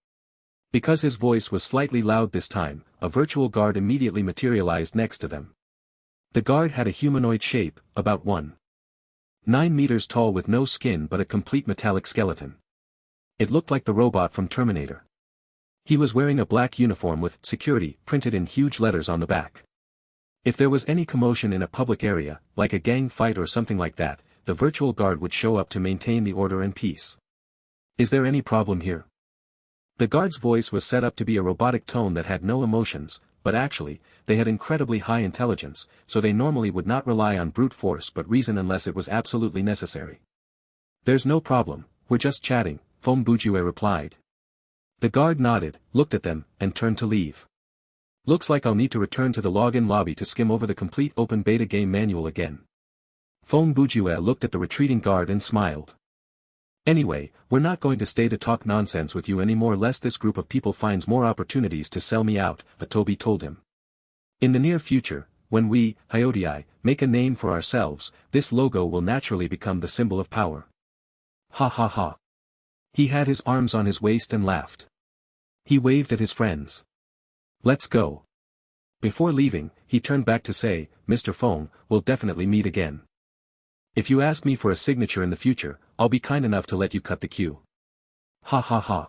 A: Because his voice was slightly loud this time, a virtual guard immediately materialized next to them. The guard had a humanoid shape, about 1.9 meters tall with no skin but a complete metallic skeleton. It looked like the robot from Terminator. He was wearing a black uniform with "Security" printed in huge letters on the back. If there was any commotion in a public area, like a gang fight or something like that, the virtual guard would show up to maintain the order and peace. Is there any problem here? The guard's voice was set up to be a robotic tone that had no emotions, but actually, they had incredibly high intelligence, so they normally would not rely on brute force but reason unless it was absolutely necessary. There's no problem, we're just chatting, Feng Bujue replied. The guard nodded, looked at them, and turned to leave. Looks like I'll need to return to the login lobby to skim over the complete open beta game manual again. Feng Bujue looked at the retreating guard and smiled. Anyway, we're not going to stay to talk nonsense with you anymore lest this group of people finds more opportunities to sell me out, Atobi told him. In the near future, when we, Hyodai, make a name for ourselves, this logo will naturally become the symbol of power. Ha ha ha. He had his arms on his waist and laughed. He waved at his friends. Let's go. Before leaving, he turned back to say, Mr. Feng, we'll definitely meet again. If you ask me for a signature in the future, I'll be kind enough to let you cut the queue. Ha ha ha.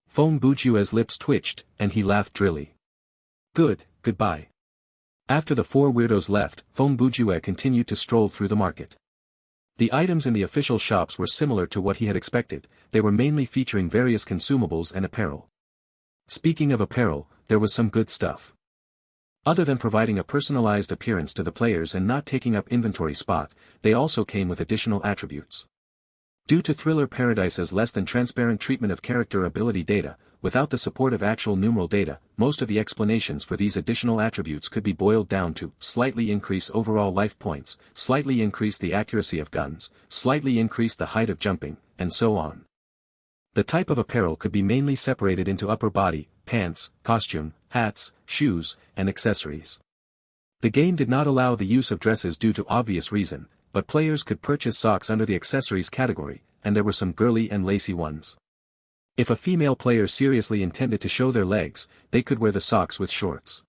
A: Feng Bujue's lips twitched, and he laughed drily. Goodbye. After the four weirdos left, Feng Bujue continued to stroll through the market. The items in the official shops were similar to what he had expected, they were mainly featuring various consumables and apparel. Speaking of apparel, there was some good stuff. Other than providing a personalized appearance to the players and not taking up inventory spot, they also came with additional attributes. Due to Thriller Paradise's less than transparent treatment of character ability data, without the support of actual numeral data, most of the explanations for these additional attributes could be boiled down to slightly increase overall life points, slightly increase the accuracy of guns, slightly increase the height of jumping, and so on. The type of apparel could be mainly separated into upper body, pants, costume, hats, shoes, and accessories. The game did not allow the use of dresses due to obvious reason, but players could purchase socks under the accessories category, and there were some girly and lacy ones. If a female player seriously intended to show their legs, they could wear the socks with shorts.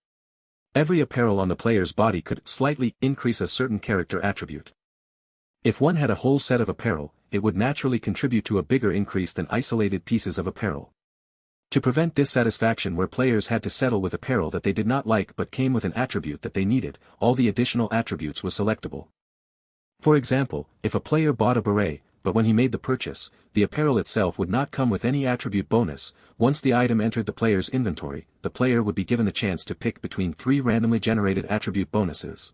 A: Every apparel on the player's body could slightly increase a certain character attribute. If one had a whole set of apparel, it would naturally contribute to a bigger increase than isolated pieces of apparel. To prevent dissatisfaction where players had to settle with apparel that they did not like but came with an attribute that they needed, all the additional attributes were selectable. For example, if a player bought a beret, but when he made the purchase, the apparel itself would not come with any attribute bonus, once the item entered the player's inventory, the player would be given the chance to pick between 3 randomly generated attribute bonuses.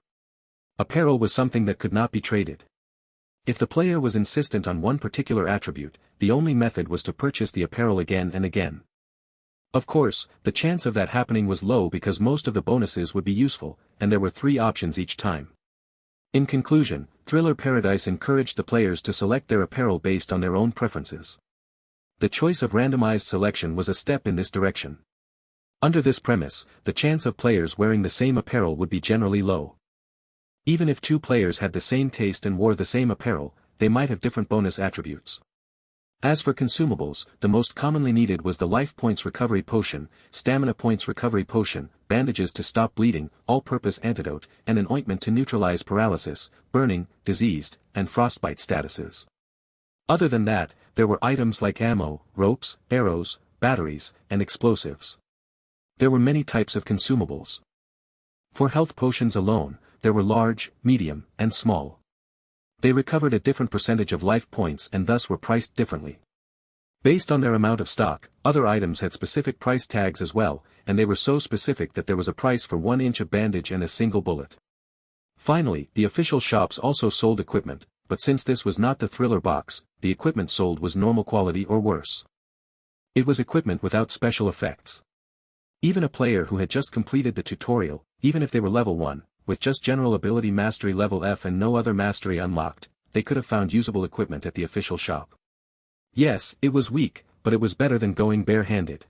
A: Apparel was something that could not be traded. If the player was insistent on one particular attribute, the only method was to purchase the apparel again and again. Of course, the chance of that happening was low because most of the bonuses would be useful, and there were 3 options each time. In conclusion, Thriller Paradise encouraged the players to select their apparel based on their own preferences. The choice of randomized selection was a step in this direction. Under this premise, the chance of players wearing the same apparel would be generally low. Even if 2 players had the same taste and wore the same apparel, they might have different bonus attributes. As for consumables, the most commonly needed was the life points recovery potion, stamina points recovery potion, bandages to stop bleeding, all-purpose antidote, and an ointment to neutralize paralysis, burning, diseased, and frostbite statuses. Other than that, there were items like ammo, ropes, arrows, batteries, and explosives. There were many types of consumables. For health potions alone, there were large, medium, and small. They recovered a different percentage of life points and thus were priced differently. Based on their amount of stock, other items had specific price tags as well, and they were so specific that there was a price for 1 inch of bandage and a single bullet. Finally, the official shops also sold equipment, but since this was not the Thriller box, the equipment sold was normal quality or worse. It was equipment without special effects. Even a player who had just completed the tutorial, even if they were level 1, with just general ability mastery level F and no other mastery unlocked, they could have found usable equipment at the official shop. Yes, it was weak, but it was better than going bare-handed.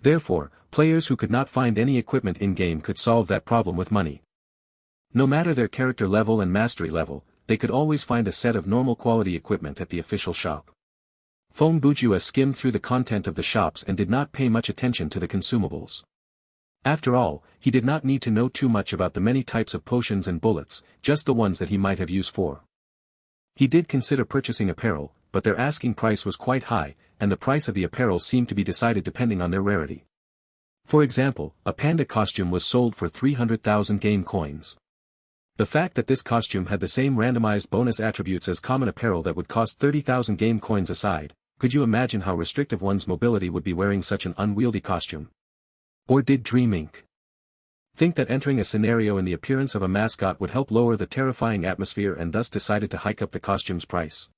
A: Therefore, players who could not find any equipment in-game could solve that problem with money. No matter their character level and mastery level, they could always find a set of normal quality equipment at the official shop. Fong Bujue skimmed through the content of the shops and did not pay much attention to the consumables. After all, he did not need to know too much about the many types of potions and bullets, just the ones that he might have use for. He did consider purchasing apparel, but their asking price was quite high, and the price of the apparel seemed to be decided depending on their rarity. For example, a panda costume was sold for 300,000 game coins. The fact that this costume had the same randomized bonus attributes as common apparel that would cost 30,000 game coins aside, could you imagine how restrictive one's mobility would be wearing such an unwieldy costume? Or did Dream Inc. think that entering a scenario in the appearance of a mascot would help lower the terrifying atmosphere and thus decided to hike up the costume's price?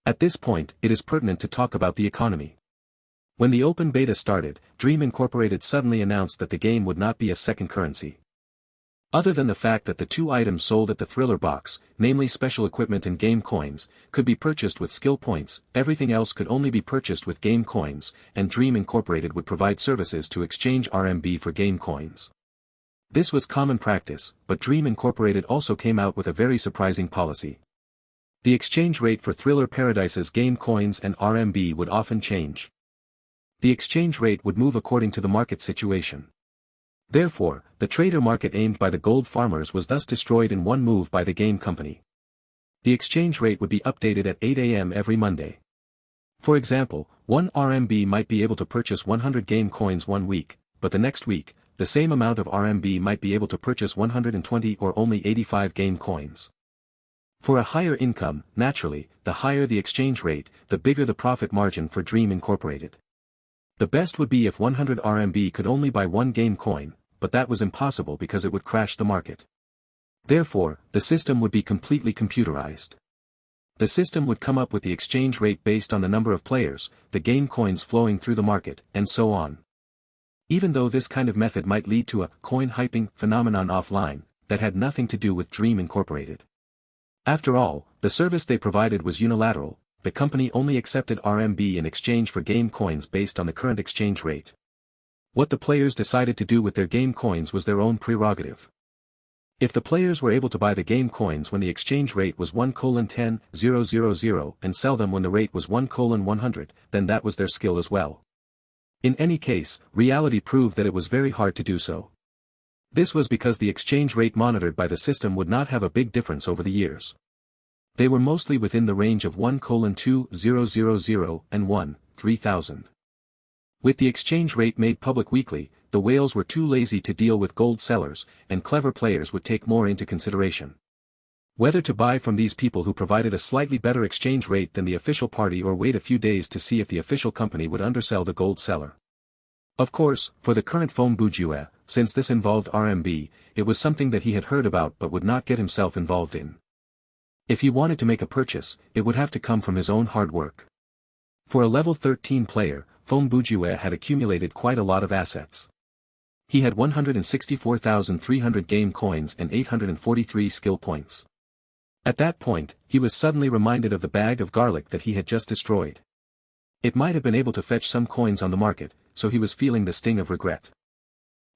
A: At this point, it is pertinent to talk about the economy. When the open beta started, Dream Incorporated suddenly announced that the game would not be a second currency. Other than the fact that the two items sold at the Thriller box, namely special equipment and game coins, could be purchased with skill points, everything else could only be purchased with game coins, and Dream Incorporated would provide services to exchange RMB for game coins. This was common practice, but Dream Incorporated also came out with a very surprising policy. The exchange rate for Thriller Paradise's game coins and RMB would often change. The exchange rate would move according to the market situation. Therefore, the trader market aimed by the gold farmers was thus destroyed in one move by the game company. The exchange rate would be updated at 8 a.m. every Monday. For example, 1 RMB might be able to purchase 100 game coins one week, but the next week, the same amount of RMB might be able to purchase 120 or only 85 game coins. For a higher income, naturally, the higher the exchange rate, the bigger the profit margin for Dream Incorporated. The best would be if 100 RMB could only buy one game coin, but that was impossible because it would crash the market. Therefore, the system would be completely computerized. The system would come up with the exchange rate based on the number of players, the game coins flowing through the market, and so on. Even though this kind of method might lead to a coin-hyping phenomenon offline, that had nothing to do with Dream Incorporated. After all, the service they provided was unilateral, the company only accepted RMB in exchange for game coins based on the current exchange rate. What the players decided to do with their game coins was their own prerogative. If the players were able to buy the game coins when the exchange rate was 1:10,000 and sell them when the rate was 1:100, then that was their skill as well. In any case, reality proved that it was very hard to do so. This was because the exchange rate monitored by the system would not have a big difference over the years. They were mostly within the range of 1:2000 and 1:3000. With the exchange rate made public weekly, the whales were too lazy to deal with gold sellers, and clever players would take more into consideration. Whether to buy from these people who provided a slightly better exchange rate than the official party or wait a few days to see if the official company would undersell the gold seller. Of course, for the current Fong Bujue, since this involved RMB, it was something that he had heard about but would not get himself involved in. If he wanted to make a purchase, it would have to come from his own hard work. For a level 13 player, Fong Bujue had accumulated quite a lot of assets. He had 164,300 game coins and 843 skill points. At that point, he was suddenly reminded of the bag of garlic that he had just destroyed. It might have been able to fetch some coins on the market, so he was feeling the sting of regret.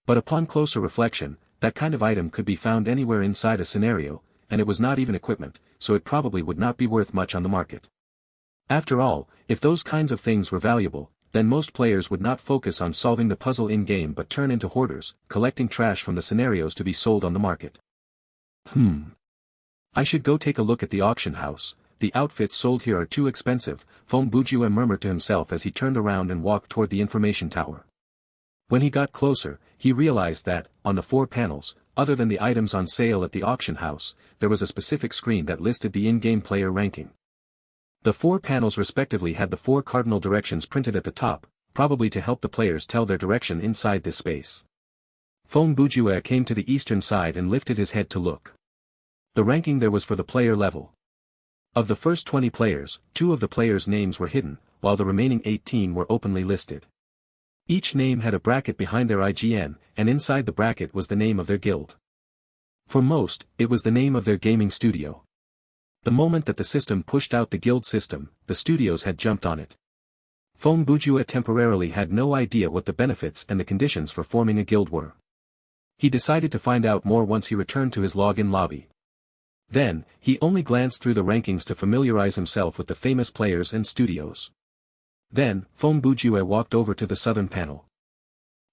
A: But upon closer reflection, that kind of item could be found anywhere inside a scenario, and it was not even equipment, so it probably would not be worth much on the market. After all, if those kinds of things were valuable, then most players would not focus on solving the puzzle in-game but turn into hoarders, collecting trash from the scenarios to be sold on the market. I should go take a look at the auction house. The outfits sold here are too expensive, Fong Bujue murmured to himself as he turned around and walked toward the information tower. When he got closer, he realized that, on the 4 panels, other than the items on sale at the auction house, there was a specific screen that listed the in-game player ranking. The 4 panels respectively had the 4 cardinal directions printed at the top, probably to help the players tell their direction inside this space. Fong Bujue came to the eastern side and lifted his head to look. The ranking there was for the player level. Of the first 20 players, 2 of the players' names were hidden, while the remaining 18 were openly listed. Each name had a bracket behind their IGN, and inside the bracket was the name of their guild. For most, it was the name of their gaming studio. The moment that the system pushed out the guild system, the studios had jumped on it. Phong Bujue temporarily had no idea what the benefits and the conditions for forming a guild were. He decided to find out more once he returned to his login lobby. Then, he only glanced through the rankings to familiarize himself with the famous players and studios. Then, Phong Bujue walked over to the southern panel.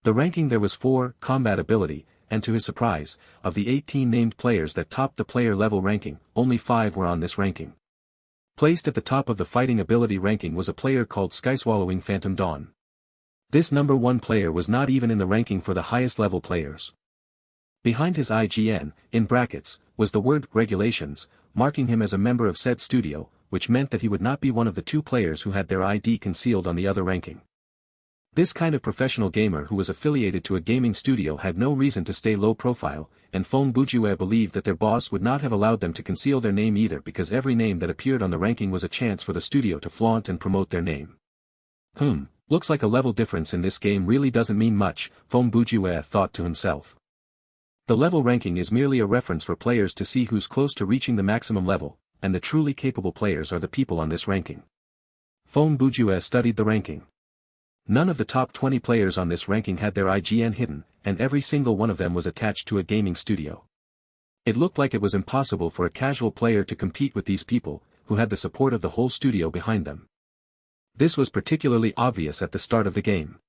A: The ranking there was 4, combat ability, and to his surprise, of the 18 named players that topped the player level ranking, only 5 were on this ranking. Placed at the top of the fighting ability ranking was a player called Skyswallowing Phantom Dawn. This number 1 player was not even in the ranking for the highest level players. Behind his IGN, in brackets, was the word regulations, marking him as a member of said studio, which meant that he would not be one of the 2 players who had their ID concealed on the other ranking. This kind of professional gamer who was affiliated to a gaming studio had no reason to stay low profile, and Phong Bujue believed that their boss would not have allowed them to conceal their name either because every name that appeared on the ranking was a chance for the studio to flaunt and promote their name. Looks like a level difference in this game really doesn't mean much, Phong Bujue thought to himself. The level ranking is merely a reference for players to see who's close to reaching the maximum level, and the truly capable players are the people on this ranking. Phong Bujue studied the ranking. None of the top 20 players on this ranking had their IGN hidden, and every single one of them was attached to a gaming studio. It looked like it was impossible for a casual player to compete with these people, who had the support of the whole studio behind them. This was particularly obvious at the start of the game.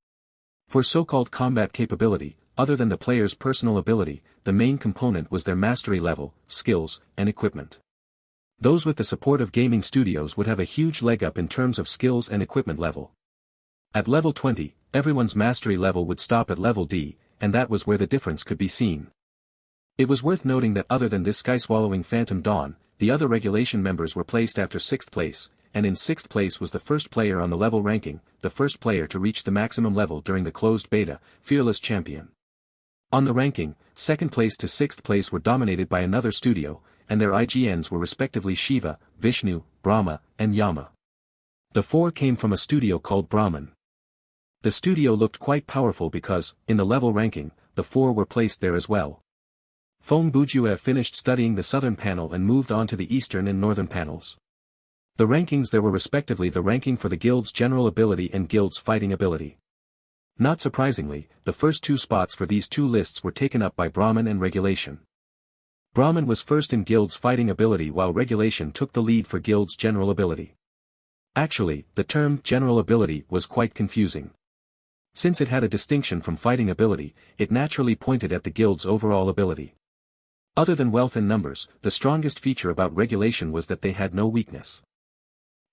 A: For so-called combat capability, other than the player's personal ability, the main component was their mastery level, skills, and equipment. Those with the support of gaming studios would have a huge leg up in terms of skills and equipment level. At level 20, everyone's mastery level would stop at level D, and that was where the difference could be seen. It was worth noting that other than this Skyswallowing Phantom Dawn, the other regulation members were placed after 6th place, and in 6th place was the first player on the level ranking, the first player to reach the maximum level during the closed beta, Fearless Champion. On the ranking, 2nd place to 6th place were dominated by another studio, and their IGNs were respectively Shiva, Vishnu, Brahma, and Yama. The 4 came from a studio called Brahman. The studio looked quite powerful because, in the level ranking, the 4 were placed there as well. Phong Bujue finished studying the southern panel and moved on to the eastern and northern panels. The rankings there were respectively the ranking for the guild's general ability and guild's fighting ability. Not surprisingly, the first 2 spots for these 2 lists were taken up by Brahman and Regulation. Brahman was first in guild's fighting ability while Regulation took the lead for guild's general ability. Actually, the term general ability was quite confusing. Since it had a distinction from fighting ability, it naturally pointed at the guild's overall ability. Other than wealth and numbers, the strongest feature about Regulation was that they had no weakness.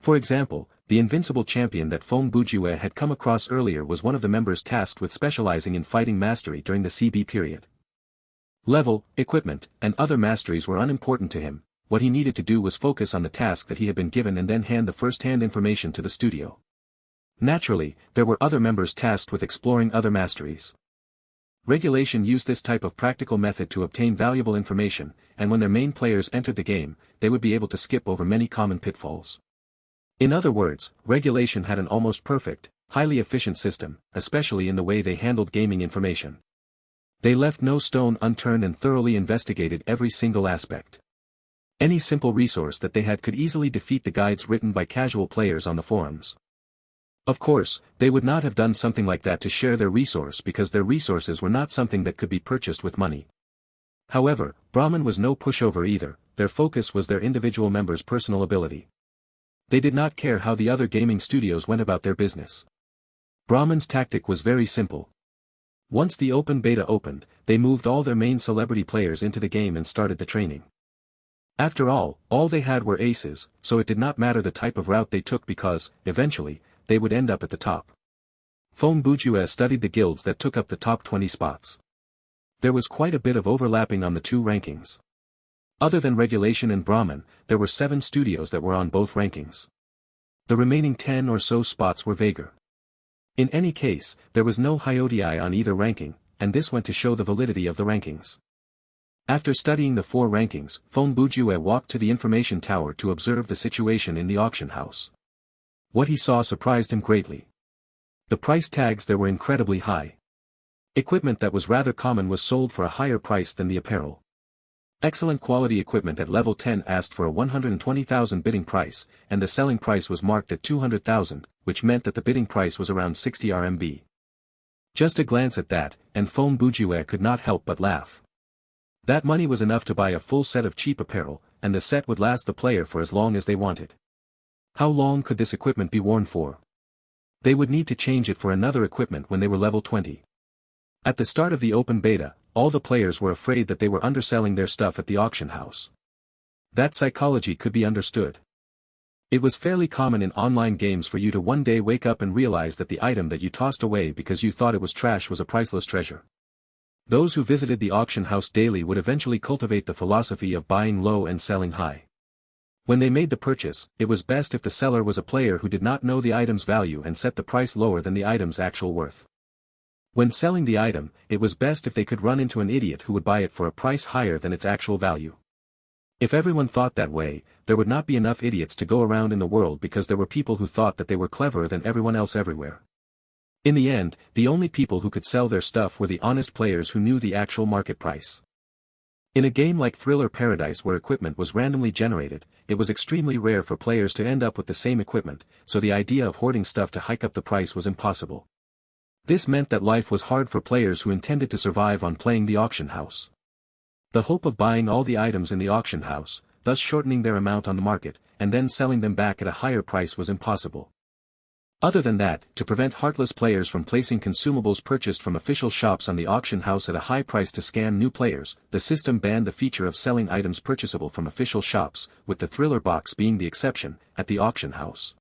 A: For example, the invincible champion that Phong Bujue had come across earlier was one of the members tasked with specializing in fighting mastery during the CB period. Level, equipment, and other masteries were unimportant to him. What he needed to do was focus on the task that he had been given and then hand the first-hand information to the studio. Naturally, there were other members tasked with exploring other masteries. Regulation used this type of practical method to obtain valuable information, and when their main players entered the game, they would be able to skip over many common pitfalls. In other words, Regulation had an almost perfect, highly efficient system, especially in the way they handled gaming information. They left no stone unturned and thoroughly investigated every single aspect. Any simple resource that they had could easily defeat the guides written by casual players on the forums. Of course, they would not have done something like that to share their resource because their resources were not something that could be purchased with money. However, Brahman was no pushover either, their focus was their individual members' personal ability. They did not care how the other gaming studios went about their business. Brahman's tactic was very simple. Once the open beta opened, they moved all their main celebrity players into the game and started the training. After all they had were aces, so it did not matter the type of route they took because, eventually, they would end up at the top. Phong Bujue studied the guilds that took up the top 20 spots. There was quite a bit of overlapping on the 2 rankings. Other than Regulation and Brahman, there were 7 studios that were on both rankings. The remaining 10 or so spots were vaguer. In any case, there was no Hyodii on either ranking, and this went to show the validity of the rankings. After studying the 4 rankings, Feng Bujue walked to the information tower to observe the situation in the auction house. What he saw surprised him greatly. The price tags there were incredibly high. Equipment that was rather common was sold for a higher price than the apparel. Excellent quality equipment at level 10 asked for a 120,000 bidding price, and the selling price was marked at 200,000, which meant that the bidding price was around 60 RMB. Just a glance at that, and Feng Bujue could not help but laugh. That money was enough to buy a full set of cheap apparel, and the set would last the player for as long as they wanted. How long could this equipment be worn for? They would need to change it for another equipment when they were level 20. At the start of the open beta, all the players were afraid that they were underselling their stuff at the auction house. That psychology could be understood. It was fairly common in online games for you to one day wake up and realize that the item that you tossed away because you thought it was trash was a priceless treasure. Those who visited the auction house daily would eventually cultivate the philosophy of buying low and selling high. When they made the purchase, it was best if the seller was a player who did not know the item's value and set the price lower than the item's actual worth. When selling the item, it was best if they could run into an idiot who would buy it for a price higher than its actual value. If everyone thought that way, there would not be enough idiots to go around in the world because there were people who thought that they were cleverer than everyone else everywhere. In the end, the only people who could sell their stuff were the honest players who knew the actual market price. In a game like Thriller Paradise where equipment was randomly generated, it was extremely rare for players to end up with the same equipment, so the idea of hoarding stuff to hike up the price was impossible. This meant that life was hard for players who intended to survive on playing the auction house. The hope of buying all the items in the auction house, thus shortening their amount on the market, and then selling them back at a higher price was impossible. Other than that, to prevent heartless players from placing consumables purchased from official shops on the auction house at a high price to scam new players, the system banned the feature of selling items purchasable from official shops, with the Thriller box being the exception, at the auction house.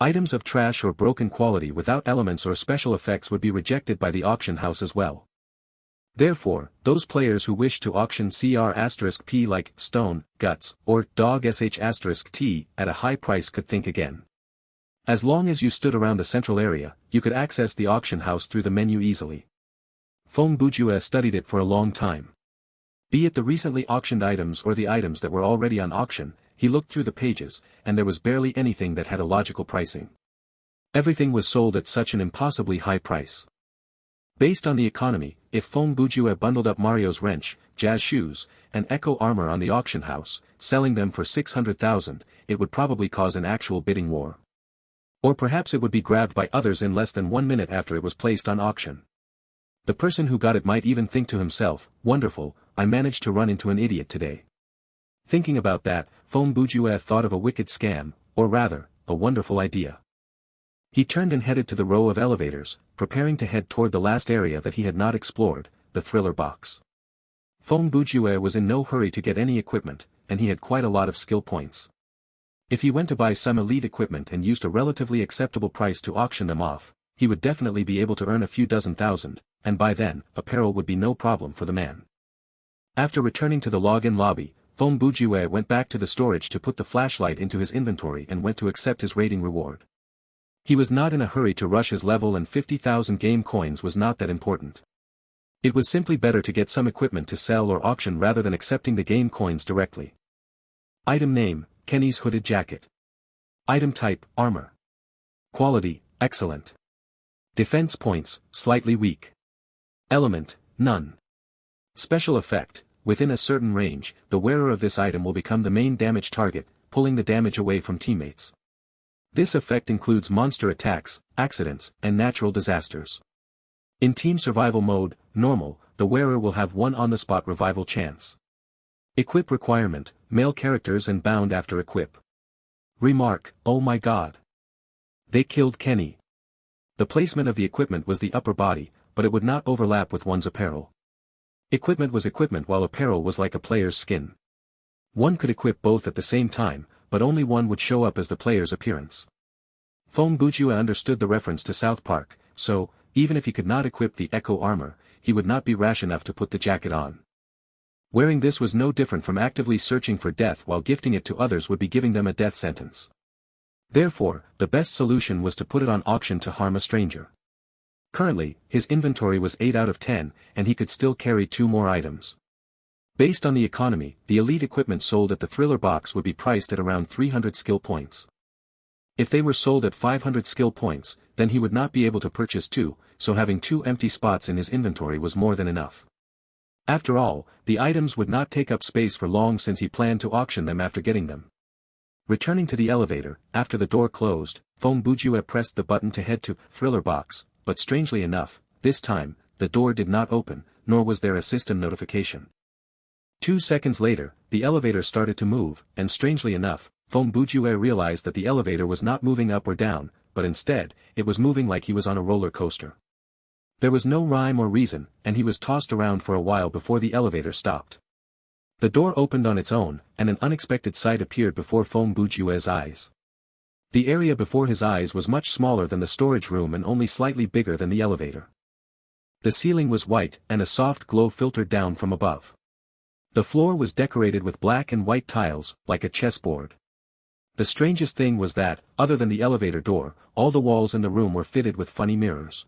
A: Items of trash or broken quality without elements or special effects would be rejected by the auction house as well. Therefore, those players who wished to auction CR*P like Stone, Guts, or Dog *T at a high price could think again. As long as you stood around the central area, you could access the auction house through the menu easily. Feng Bujue studied it for a long time. Be it the recently auctioned items or the items that were already on auction, he looked through the pages, and there was barely anything that had a logical pricing. Everything was sold at such an impossibly high price. Based on the economy, if Feng Bujue bundled up Mario's wrench, Jazz shoes, and Echo armor on the auction house, selling them for 600,000, it would probably cause an actual bidding war. Or perhaps it would be grabbed by others in less than 1 minute after it was placed on auction. The person who got it might even think to himself, "Wonderful, I managed to run into an idiot today." Thinking about that, Feng Bujue thought of a wicked scam, or rather, a wonderful idea. He turned and headed to the row of elevators, preparing to head toward the last area that he had not explored, the Thriller box. Feng Bujue was in no hurry to get any equipment, and he had quite a lot of skill points. If he went to buy some elite equipment and used a relatively acceptable price to auction them off, he would definitely be able to earn a few dozen thousand, and by then, apparel would be no problem for the man. After returning to the login lobby, Feng Bujue went back to the storage to put the flashlight into his inventory and went to accept his rating reward. He was not in a hurry to rush his level, and 50,000 game coins was not that important. It was simply better to get some equipment to sell or auction rather than accepting the game coins directly. Item name, Kenny's hooded jacket. Item type, armor. Quality, excellent. Defense points, slightly weak. Element, none. Special effect, within a certain range, the wearer of this item will become the main damage target, pulling the damage away from teammates. This effect includes monster attacks, accidents, and natural disasters. In team survival mode, normal, the wearer will have 1 on-the-spot revival chance. Equip requirement, male characters and bound after equip. Remark, oh my god. They killed Kenny. The placement of the equipment was the upper body, but it would not overlap with one's apparel. Equipment was equipment while apparel was like a player's skin. One could equip both at the same time, but only one would show up as the player's appearance. Feng Bujue understood the reference to South Park, so, even if he could not equip the Echo armor, he would not be rash enough to put the jacket on. Wearing this was no different from actively searching for death, while gifting it to others would be giving them a death sentence. Therefore, the best solution was to put it on auction to harm a stranger. Currently, his inventory was 8 out of 10, and he could still carry 2 more items. Based on the economy, the elite equipment sold at the Thriller box would be priced at around 300 skill points. If they were sold at 500 skill points, then he would not be able to purchase two, so having two empty spots in his inventory was more than enough. After all, the items would not take up space for long since he planned to auction them after getting them. Returning to the elevator, after the door closed, Phong Bujue pressed the button to head to Thriller box, but strangely enough, this time, the door did not open, nor was there a system notification. 2 seconds later, the elevator started to move, and strangely enough, Phong Bujue realized that the elevator was not moving up or down, but instead, it was moving like he was on a roller coaster. There was no rhyme or reason, and he was tossed around for a while before the elevator stopped. The door opened on its own, and an unexpected sight appeared before Phong Bujue's eyes. The area before his eyes was much smaller than the storage room and only slightly bigger than the elevator. The ceiling was white, and a soft glow filtered down from above. The floor was decorated with black and white tiles, like a chessboard. The strangest thing was that, other than the elevator door, all the walls in the room were fitted with funny mirrors.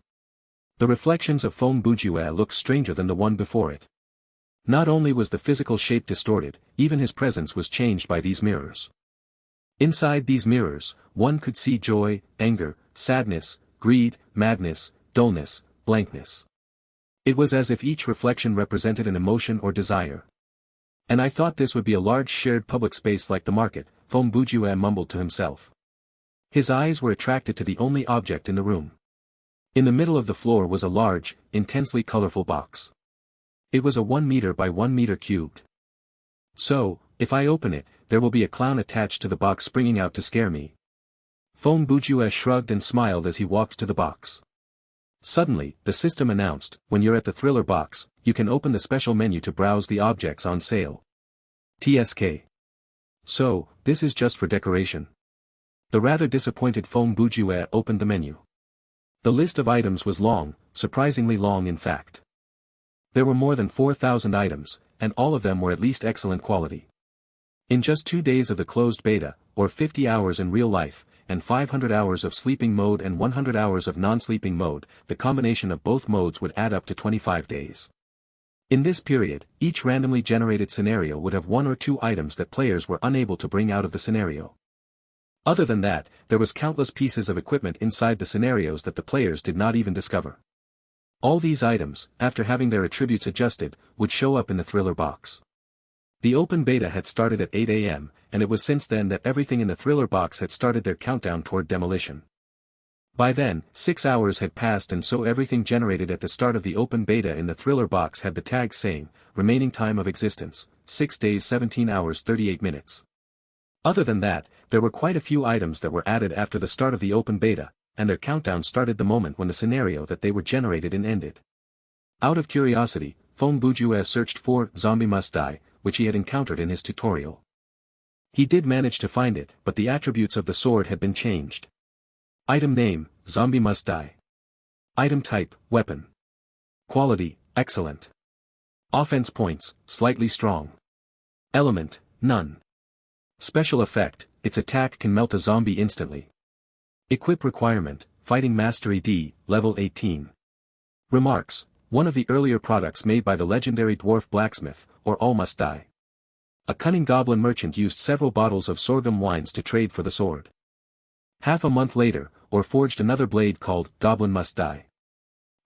A: The reflections of Phong Bujue looked stranger than the one before it. Not only was the physical shape distorted, even his presence was changed by these mirrors. Inside these mirrors, one could see joy, anger, sadness, greed, madness, dullness, blankness. It was as if each reflection represented an emotion or desire. And I thought this would be a large shared public space like the market, Phong Bujue mumbled to himself. His eyes were attracted to the only object in the room. In the middle of the floor was a large, intensely colorful box. It was a 1 meter by 1 meter cubed. So, if I open it, there will be a clown attached to the box springing out to scare me. Phong Bujue shrugged and smiled as he walked to the box. Suddenly, the system announced, when you're at the Thriller box, you can open the special menu to browse the objects on sale. TSK. So, this is just for decoration. The rather disappointed Phong Bujue opened the menu. The list of items was long, surprisingly long in fact. There were more than 4,000 items, and all of them were at least excellent quality. In just 2 days of the closed beta, or 50 hours in real life, and 500 hours of sleeping mode and 100 hours of non-sleeping mode, the combination of both modes would add up to 25 days. In this period, each randomly generated scenario would have 1 or 2 items that players were unable to bring out of the scenario. Other than that, there was countless pieces of equipment inside the scenarios that the players did not even discover. All these items, after having their attributes adjusted, would show up in the Thriller box. The open beta had started at 8 AM, and it was since then that everything in the Thriller box had started their countdown toward demolition. By then, 6 hours had passed and so everything generated at the start of the open beta in the Thriller box had the tag saying, remaining time of existence, 6 days 17 hours 38 minutes. Other than that, there were quite a few items that were added after the start of the open beta, and their countdown started the moment when the scenario that they were generated in ended. Out of curiosity, Phong Bujue searched for Zombie Must Die, which he had encountered in his tutorial. He did manage to find it, but the attributes of the sword had been changed. Item name, Zombie Must Die. Item type, weapon. Quality, excellent. Offense points, slightly strong. Element, none. Special effect, its attack can melt a zombie instantly. Equip requirement, Fighting Mastery D, level 18. Remarks, one of the earlier products made by the legendary dwarf blacksmith, or All Must Die. A cunning goblin merchant used several bottles of sorghum wines to trade for the sword. Half a month later, or forged another blade called Goblin Must Die.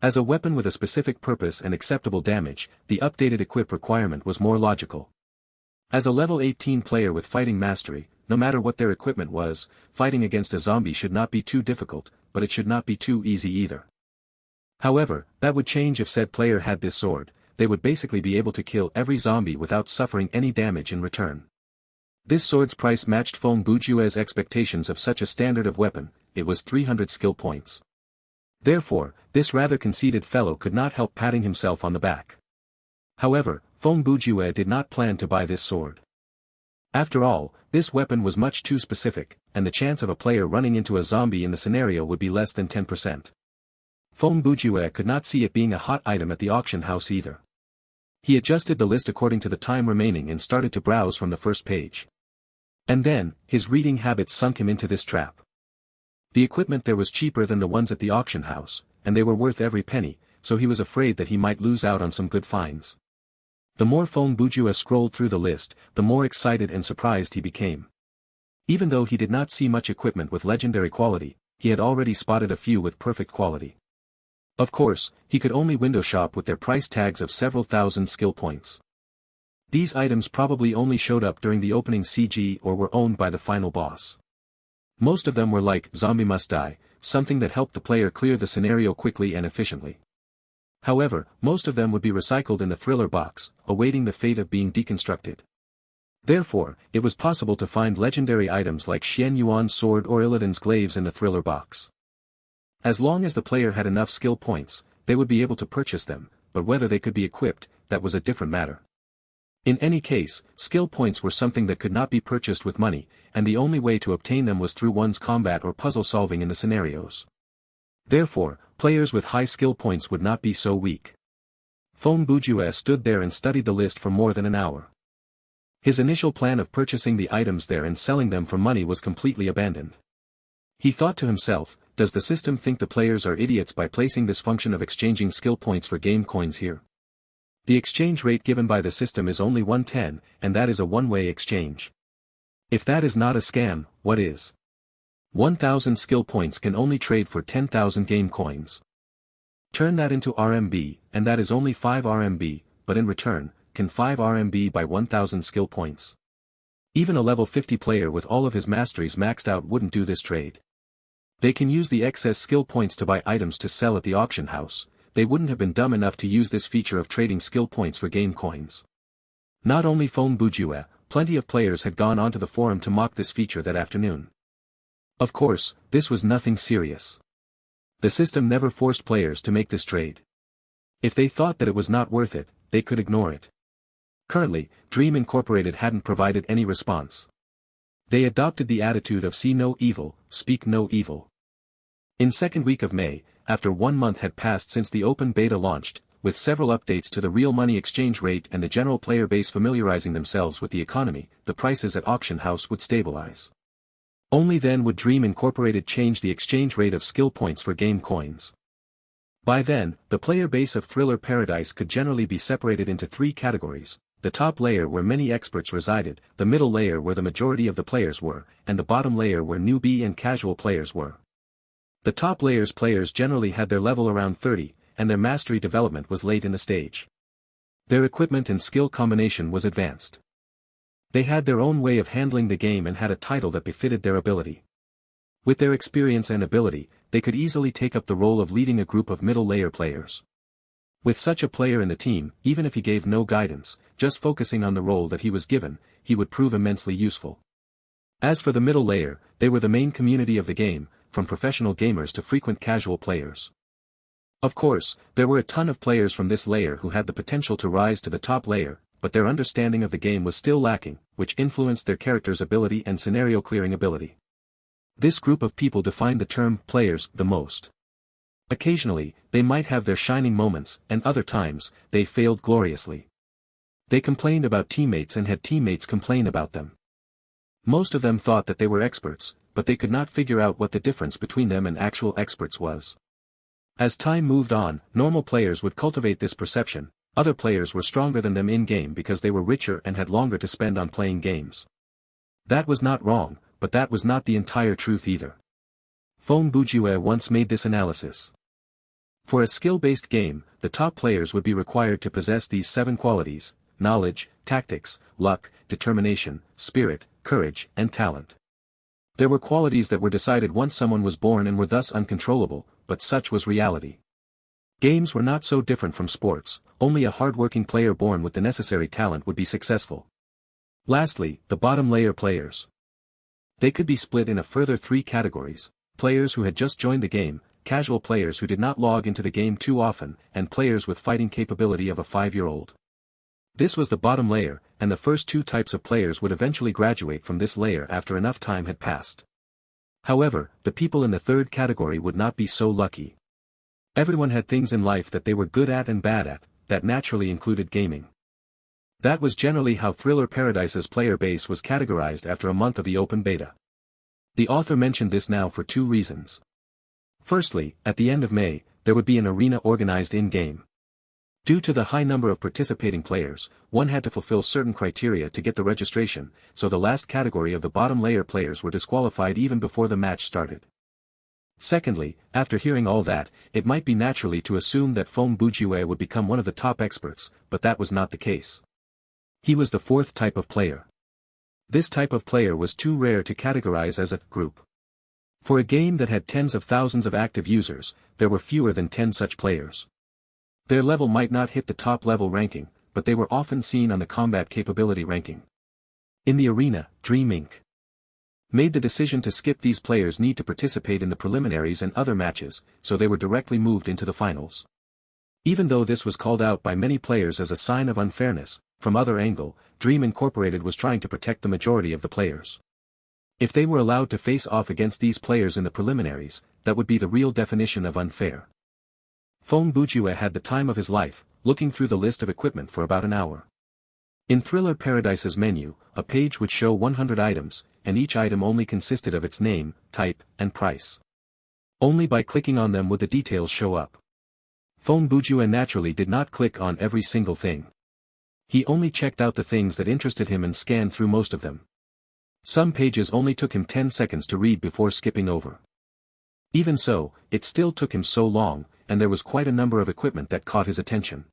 A: As a weapon with a specific purpose and acceptable damage, the updated equip requirement was more logical. As a level 18 player with fighting mastery, no matter what their equipment was, fighting against a zombie should not be too difficult, but it should not be too easy either. However, that would change if said player had this sword. They would basically be able to kill every zombie without suffering any damage in return. This sword's price matched Phong Bujue's expectations of such a standard of weapon, it was 300 skill points. Therefore, this rather conceited fellow could not help patting himself on the back. However, Phong Bujue did not plan to buy this sword. After all, this weapon was much too specific, and the chance of a player running into a zombie in the scenario would be less than 10%. Phong Bujue could not see it being a hot item at the auction house either. He adjusted the list according to the time remaining and started to browse from the first page. And then, his reading habits sunk him into this trap. The equipment there was cheaper than the ones at the auction house, and they were worth every penny, so he was afraid that he might lose out on some good finds. The more Fong Bujue scrolled through the list, the more excited and surprised he became. Even though he did not see much equipment with legendary quality, he had already spotted a few with perfect quality. Of course, he could only window shop with their price tags of several thousand skill points. These items probably only showed up during the opening CG or were owned by the final boss. Most of them were like Zombie Must Die, something that helped the player clear the scenario quickly and efficiently. However, most of them would be recycled in the thriller box, awaiting the fate of being deconstructed. Therefore, it was possible to find legendary items like Xian Yuan's sword or Illidan's glaives in the thriller box. As long as the player had enough skill points, they would be able to purchase them, but whether they could be equipped, that was a different matter. In any case, skill points were something that could not be purchased with money, and the only way to obtain them was through one's combat or puzzle solving in the scenarios. Therefore, players with high skill points would not be so weak. Fong Bujue stood there and studied the list for more than an hour. His initial plan of purchasing the items there and selling them for money was completely abandoned. He thought to himself, does the system think the players are idiots by placing this function of exchanging skill points for game coins here? The exchange rate given by the system is only 110, and that is a one-way exchange. If that is not a scam, what is? 1,000 skill points can only trade for 10,000 game coins. Turn that into RMB, and that is only 5 RMB, but in return, can 5 RMB buy 1,000 skill points. Even a level 50 player with all of his masteries maxed out wouldn't do this trade. They can use the excess skill points to buy items to sell at the auction house. They wouldn't have been dumb enough to use this feature of trading skill points for game coins. Not only Fong Bujue, plenty of players had gone onto the forum to mock this feature that afternoon. Of course, this was nothing serious. The system never forced players to make this trade. If they thought that it was not worth it, they could ignore it. Currently, Dream Incorporated hadn't provided any response. They adopted the attitude of see no evil, speak no evil. In second week of May, after 1 month had passed since the open beta launched, with several updates to the real money exchange rate and the general player base familiarizing themselves with the economy, the prices at auction house would stabilize. Only then would Dream Incorporated change the exchange rate of skill points for game coins. By then, the player base of Thriller Paradise could generally be separated into 3 categories: the top layer where many experts resided, the middle layer where the majority of the players were, and the bottom layer where newbie and casual players were. The top layer's players generally had their level around 30, and their mastery development was late in the stage. Their equipment and skill combination was advanced. They had their own way of handling the game and had a title that befitted their ability. With their experience and ability, they could easily take up the role of leading a group of middle-layer players. With such a player in the team, even if he gave no guidance, just focusing on the role that he was given, he would prove immensely useful. As for the middle layer, they were the main community of the game, from professional gamers to frequent casual players. Of course, there were a ton of players from this layer who had the potential to rise to the top layer, but their understanding of the game was still lacking, which influenced their character's ability and scenario clearing ability. This group of people defined the term players the most. Occasionally, they might have their shining moments, and other times, they failed gloriously. They complained about teammates and had teammates complain about them. Most of them thought that they were experts, but they could not figure out what the difference between them and actual experts was. As time moved on, normal players would cultivate this perception. Other players were stronger than them in-game because they were richer and had longer to spend on playing games. That was not wrong, but that was not the entire truth either. Fong Bujue once made this analysis. For a skill-based game, the top players would be required to possess these 7 qualities: knowledge, tactics, luck, determination, spirit, courage, and talent. There were qualities that were decided once someone was born and were thus uncontrollable, but such was reality. Games were not so different from sports, only a hard-working player born with the necessary talent would be successful. Lastly, the bottom layer players. They could be split in a further 3 categories: players who had just joined the game, casual players who did not log into the game too often, and players with fighting capability of a 5-year-old. This was the bottom layer, and the first 2 types of players would eventually graduate from this layer after enough time had passed. However, the people in the 3rd category would not be so lucky. Everyone had things in life that they were good at and bad at, that naturally included gaming. That was generally how Thriller Paradise's player base was categorized after a month of the open beta. The author mentioned this now for 2 reasons. Firstly, at the end of May, there would be an arena organized in-game. Due to the high number of participating players, one had to fulfill certain criteria to get the registration, so the last category of the bottom layer players were disqualified even before the match started. Secondly, after hearing all that, it might be naturally to assume that Phong Bujue would become one of the top experts, but that was not the case. He was the fourth type of player. This type of player was too rare to categorize as a group. For a game that had tens of thousands of active users, there were fewer than 10 such players. Their level might not hit the top level ranking, but they were often seen on the combat capability ranking. In the arena, Dream Inc. made the decision to skip these players need to participate in the preliminaries and other matches, so they were directly moved into the finals. Even though this was called out by many players as a sign of unfairness, from other angle, Dream Incorporated was trying to protect the majority of the players. If they were allowed to face off against these players in the preliminaries, that would be the real definition of unfair. Phong Bujue had the time of his life, looking through the list of equipment for about an hour. In Thriller Paradise's menu, a page would show 100 items, and each item only consisted of its name, type, and price. Only by clicking on them would the details show up. Phong Bujue naturally did not click on every single thing. He only checked out the things that interested him and scanned through most of them. Some pages only took him 10 seconds to read before skipping over. Even so, it still took him so long, and there was quite a number of equipment that caught his attention.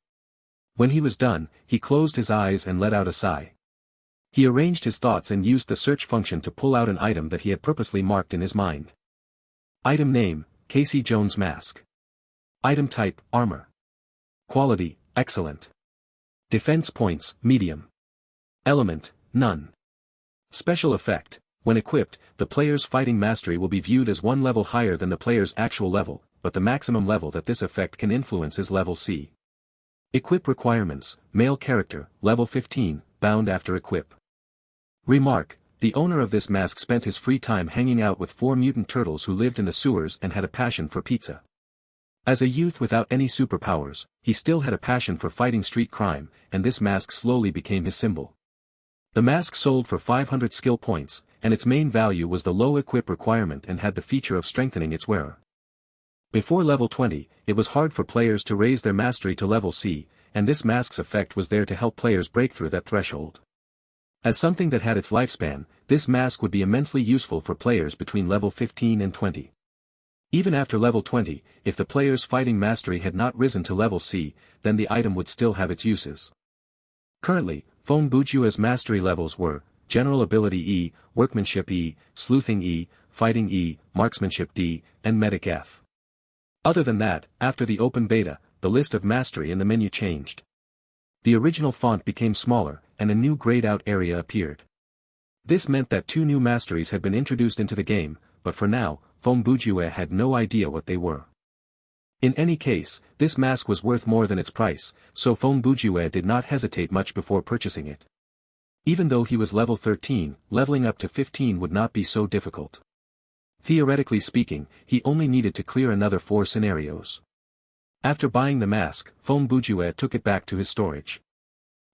A: When he was done, he closed his eyes and let out a sigh. He arranged his thoughts and used the search function to pull out an item that he had purposely marked in his mind. Item name, Casey Jones mask. Item type, armor. Quality, excellent. Defense points, medium. Element, none. Special effect, when equipped, the player's fighting mastery will be viewed as one level higher than the player's actual level, but the maximum level that this effect can influence is level C. Equip requirements, male character, level 15, bound after equip. Remark, the owner of this mask spent his free time hanging out with 4 mutant turtles who lived in the sewers and had a passion for pizza. As a youth without any superpowers, he still had a passion for fighting street crime, and this mask slowly became his symbol. The mask sold for 500 skill points, and its main value was the low equip requirement and had the feature of strengthening its wearer. Before level 20, it was hard for players to raise their mastery to level C, and this mask's effect was there to help players break through that threshold. As something that had its lifespan, this mask would be immensely useful for players between level 15 and 20. Even after level 20, if the player's fighting mastery had not risen to level C, then the item would still have its uses. Currently, Phong Bujue's mastery levels were General Ability E, Workmanship E, Sleuthing E, Fighting E, Marksmanship D, and Medic F. Other than that, after the open beta, the list of mastery in the menu changed. The original font became smaller, and a new grayed-out area appeared. This meant that 2 new masteries had been introduced into the game, but for now, Phong Bujue had no idea what they were. In any case, this mask was worth more than its price, so Phong Bujue did not hesitate much before purchasing it. Even though he was level 13, leveling up to 15 would not be so difficult. Theoretically speaking, he only needed to clear another 4 scenarios. After buying the mask, Phong Bujue took it back to his storage.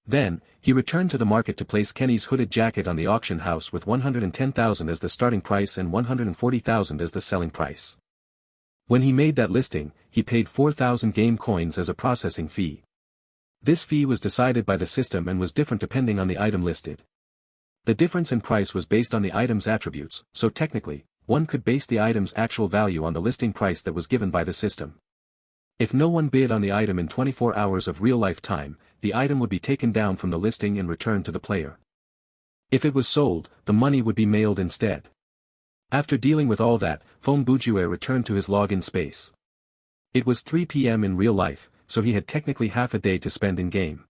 A: Then, he returned to the market to place Kenny's hooded jacket on the auction house with 110,000 as the starting price and 140,000 as the selling price. When he made that listing, he paid 4,000 game coins as a processing fee. This fee was decided by the system and was different depending on the item listed. The difference in price was based on the item's attributes, so technically, one could base the item's actual value on the listing price that was given by the system. If no one bid on the item in 24 hours of real-life time, the item would be taken down from the listing and returned to the player. If it was sold, the money would be mailed instead. After dealing with all that, Phong Bujue returned to his login space. It was 3 p.m. in real life, so he had technically half a day to spend in-game.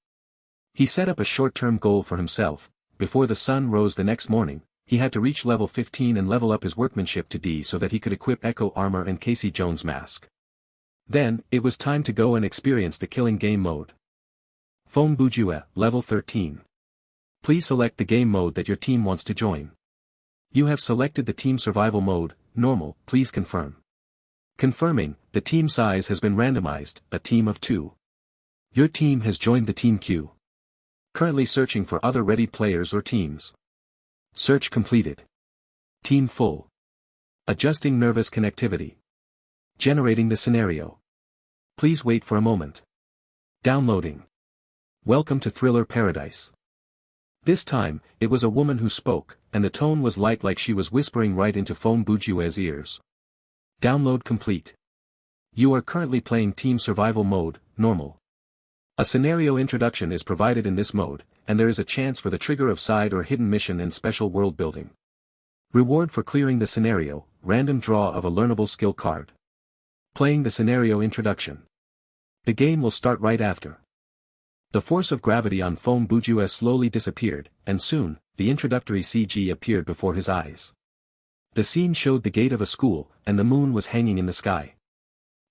A: He set up a short-term goal for himself. Before the sun rose the next morning, he had to reach level 15 and level up his workmanship to D so that he could equip Echo Armor and Casey Jones mask. Then, it was time to go and experience the killing game mode. Phong Bujue, level 13. Please select the game mode that your team wants to join. You have selected the team survival mode, normal, please confirm. Confirming, the team size has been randomized, a team of 2. Your team has joined the team queue. Currently searching for other ready players or teams. Search completed. Team full. Adjusting nervous connectivity. Generating the scenario. Please wait for a moment. Downloading. Welcome to Thriller Paradise. This time, it was a woman who spoke, and the tone was light like she was whispering right into Fong Bujue's ears. Download complete. You are currently playing Team Survival Mode, Normal. A scenario introduction is provided in this mode, and there is a chance for the trigger of side or hidden mission and special world building. Reward for clearing the scenario, random draw of a learnable skill card. Playing the scenario introduction. The game will start right after. The force of gravity on Fong Bujue slowly disappeared, and soon, the introductory CG appeared before his eyes. The scene showed the gate of a school, and the moon was hanging in the sky.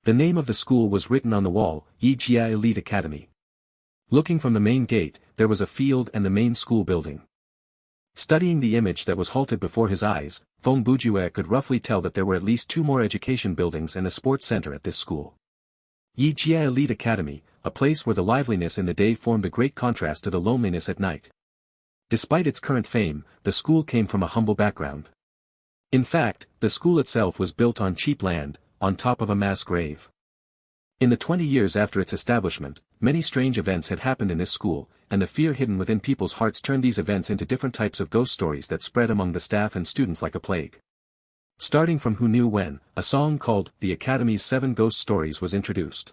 A: The name of the school was written on the wall, Yijia Elite Academy. Looking from the main gate, there was a field and the main school building. Studying the image that was halted before his eyes, Fong Bujue could roughly tell that there were at least 2 more education buildings and a sports center at this school. Yijia Elite Academy, a place where the liveliness in the day formed a great contrast to the loneliness at night. Despite its current fame, the school came from a humble background. In fact, the school itself was built on cheap land, on top of a mass grave. In the 20 years after its establishment, many strange events had happened in this school, and the fear hidden within people's hearts turned these events into different types of ghost stories that spread among the staff and students like a plague. Starting from Who Knew When, a song called The Academy's 7 Ghost Stories was introduced.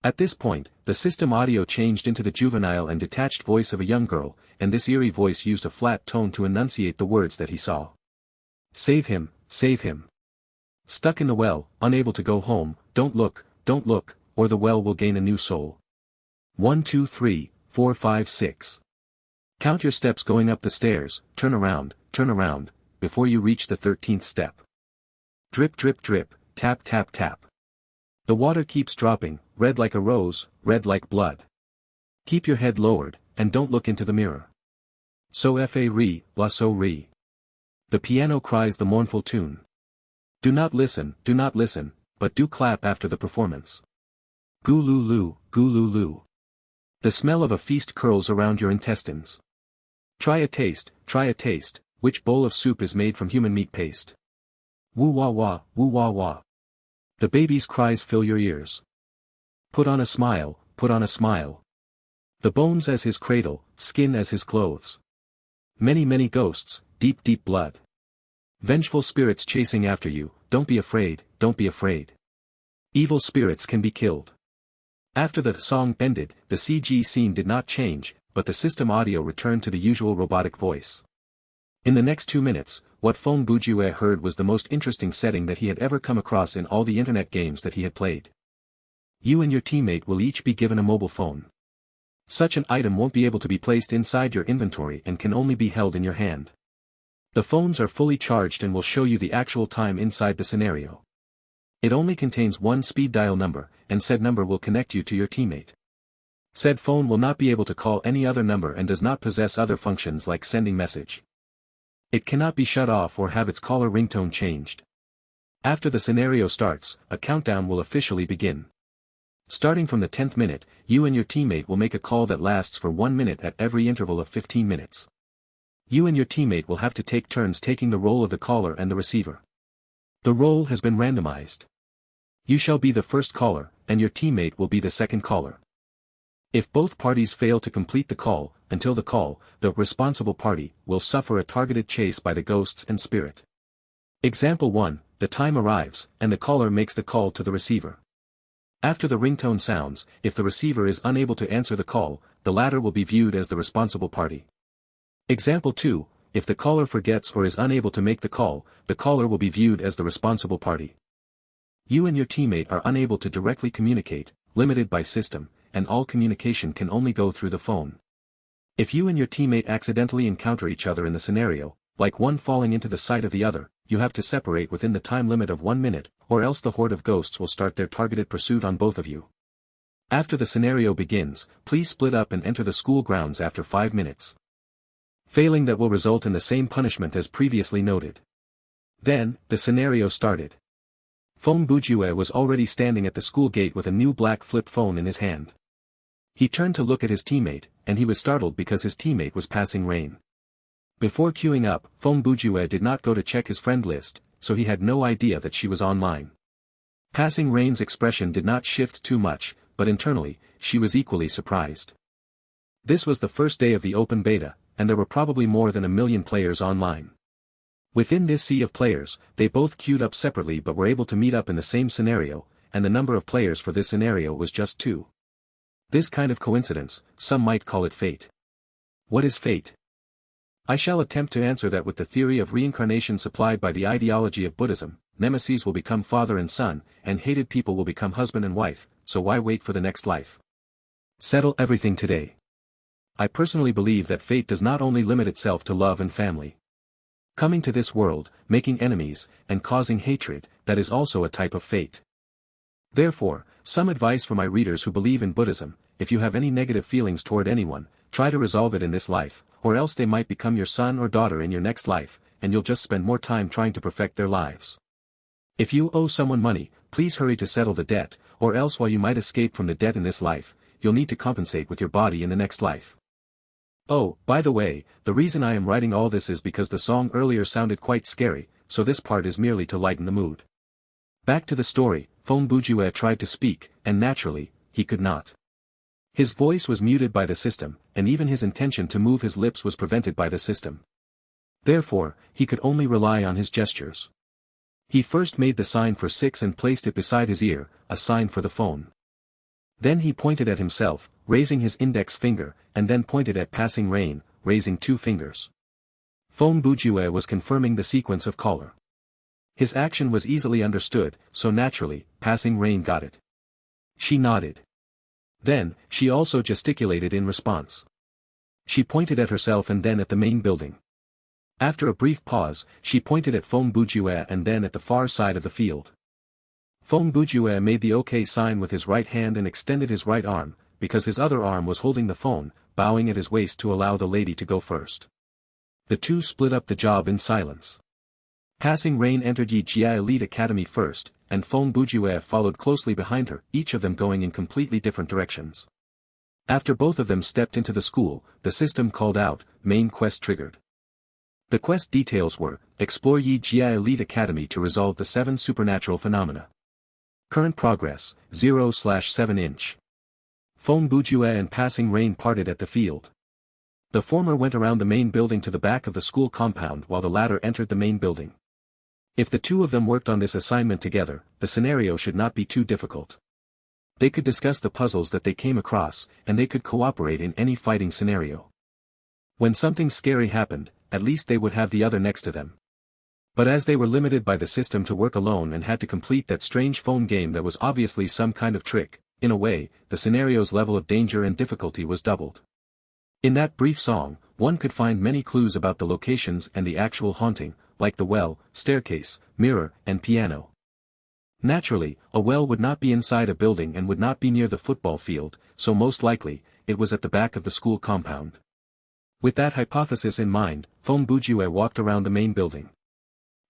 A: At this point, the system audio changed into the juvenile and detached voice of a young girl, and this eerie voice used a flat tone to enunciate the words that he saw. Save him, save him. Stuck in the well, unable to go home, don't look, or the well will gain a new soul. 1 2 3 4 5 6. Count your steps going up the stairs, turn around, before you reach the 13th step. Drip drip drip, tap tap tap. The water keeps dropping, red like a rose, red like blood. Keep your head lowered, and don't look into the mirror. So fa re, la so re. The piano cries the mournful tune. Do not listen, but do clap after the performance. Goo-loo-loo, goo-loo-loo. The smell of a feast curls around your intestines. Try a taste, which bowl of soup is made from human meat paste. Woo-wah-wah, woo-wah-wah. The baby's cries fill your ears. Put on a smile, The bones as his cradle, skin as his clothes. Many ghosts, deep blood. Vengeful spirits chasing after you, don't be afraid. Evil spirits can be killed. After the song ended, the CG scene did not change, but the system audio returned to the usual robotic voice. In the next 2 minutes, what Fong Bujue heard was the most interesting setting that he had ever come across in all the internet games that he had played. You and your teammate will each be given a mobile phone. Such an item won't be able to be placed inside your inventory and can only be held in your hand. The phones are fully charged and will show you the actual time inside the scenario. It only contains one speed dial number, and said number will connect you to your teammate. Said phone will not be able to call any other number and does not possess other functions like sending message. It cannot be shut off or have its caller ringtone changed. After the scenario starts, a countdown will officially begin. Starting from the 10th minute, you and your teammate will make a call that lasts for 1 minute at every interval of 15 minutes. You and your teammate will have to take turns taking the role of the caller and the receiver. The role has been randomized. You shall be the first caller, and your teammate will be the second caller. If both parties fail to complete the call, until the responsible party will suffer a targeted chase by the ghosts and spirit. Example 1, the time arrives, and the caller makes the call to the receiver. After the ringtone sounds, if the receiver is unable to answer the call, the latter will be viewed as the responsible party. Example 2, if the caller forgets or is unable to make the caller will be viewed as the responsible party. You and your teammate are unable to directly communicate, limited by system, and all communication can only go through the phone. If you and your teammate accidentally encounter each other in the scenario, like one falling into the sight of the other, you have to separate within the time limit of 1 minute, or else the horde of ghosts will start their targeted pursuit on both of you. After the scenario begins, please split up and enter the school grounds after 5 minutes. Failing that will result in the same punishment as previously noted. Then, the scenario started. Fong Bujue was already standing at the school gate with a new black flip phone in his hand. He turned to look at his teammate, and he was startled because his teammate was passing Rain. Before queuing up, Fong Bujue did not go to check his friend list, so he had no idea that she was online. Passing Rain's expression did not shift too much, but internally, she was equally surprised. This was the first day of the open beta, and there were probably more than 1 million players online. Within this sea of players, they both queued up separately but were able to meet up in the same scenario, and the number of players for this scenario was just 2. This kind of coincidence, some might call it fate. What is fate? I shall attempt to answer that with the theory of reincarnation supplied by the ideology of Buddhism. Nemesis will become father and son, and hated people will become husband and wife, so why wait for the next life? Settle everything today. I personally believe that fate does not only limit itself to love and family. Coming to this world, making enemies, and causing hatred, that is also a type of fate. Therefore, some advice for my readers who believe in Buddhism: if you have any negative feelings toward anyone, try to resolve it in this life, or else they might become your son or daughter in your next life, and you'll just spend more time trying to perfect their lives. If you owe someone money, please hurry to settle the debt, or else while you might escape from the debt in this life, you'll need to compensate with your body in the next life. Oh, by the way, the reason I am writing all this is because the song earlier sounded quite scary, so this part is merely to lighten the mood. Back to the story. Phong Bujue tried to speak, and naturally, he could not. His voice was muted by the system, and even his intention to move his lips was prevented by the system. Therefore, he could only rely on his gestures. He first made the sign for 6 and placed it beside his ear, a sign for the phone. Then he pointed at himself, raising his index finger, and then pointed at Passing Rain, raising 2 fingers. Phong Bujue was confirming the sequence of caller. His action was easily understood, so naturally, Passing Rain got it. She nodded. Then, she also gesticulated in response. She pointed at herself and then at the main building. After a brief pause, she pointed at Phong Bujue and then at the far side of the field. Phong Bujue made the OK sign with his right hand and extended his right arm, because his other arm was holding the phone, bowing at his waist to allow the lady to go first. The two split up the job in silence. Passing Rain entered Yi Jia Elite Academy first, and Phong Bujue followed closely behind her, each of them going in completely different directions. After both of them stepped into the school, the system called out, main quest triggered. The quest details were, explore Yi Jia Elite Academy to resolve the 7 supernatural phenomena. Current progress, 0/7 inch. Phong Bujue and Passing Rain parted at the field. The former went around the main building to the back of the school compound while the latter entered the main building. If the two of them worked on this assignment together, the scenario should not be too difficult. They could discuss the puzzles that they came across, and they could cooperate in any fighting scenario. When something scary happened, at least they would have the other next to them. But as they were limited by the system to work alone and had to complete that strange phone game that was obviously some kind of trick, in a way, the scenario's level of danger and difficulty was doubled. In that brief song, one could find many clues about the locations and the actual haunting, like the well, staircase, mirror, and piano. Naturally, a well would not be inside a building and would not be near the football field, so most likely, it was at the back of the school compound. With that hypothesis in mind, Phong Bujue walked around the main building.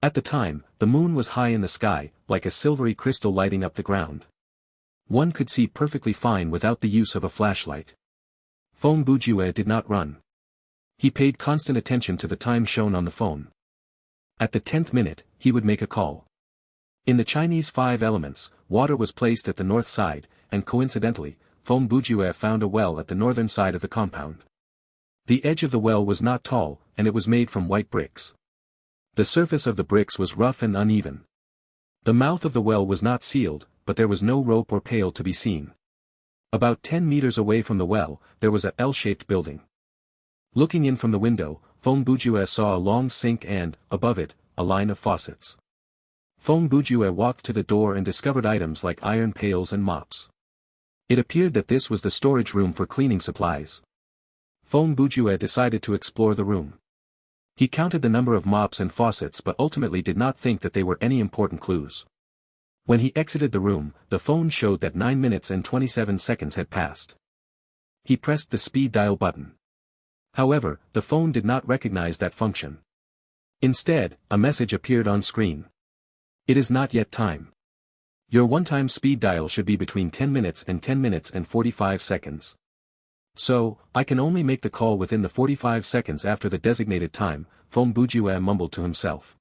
A: At the time, the moon was high in the sky, like a silvery crystal lighting up the ground. One could see perfectly fine without the use of a flashlight. Phong Bujue did not run. He paid constant attention to the time shown on the phone. At the 10th minute, he would make a call. In the Chinese 5 elements, water was placed at the north side, and coincidentally, Phong Bujue found a well at the northern side of the compound. The edge of the well was not tall, and it was made from white bricks. The surface of the bricks was rough and uneven. The mouth of the well was not sealed, but there was no rope or pail to be seen. About 10 meters away from the well, there was a L-shaped building. Looking in from the window, Phong Bujue saw a long sink and, above it, a line of faucets. Phong Bujue walked to the door and discovered items like iron pails and mops. It appeared that this was the storage room for cleaning supplies. Phong Bujue decided to explore the room. He counted the number of mops and faucets but ultimately did not think that they were any important clues. When he exited the room, the phone showed that 9 minutes and 27 seconds had passed. He pressed the speed dial button. However, the phone did not recognize that function. Instead, a message appeared on screen. It is not yet time. Your one-time speed dial should be between 10 minutes and 45 seconds. So, I can only make the call within the 45 seconds after the designated time, Phong Bujue mumbled to himself.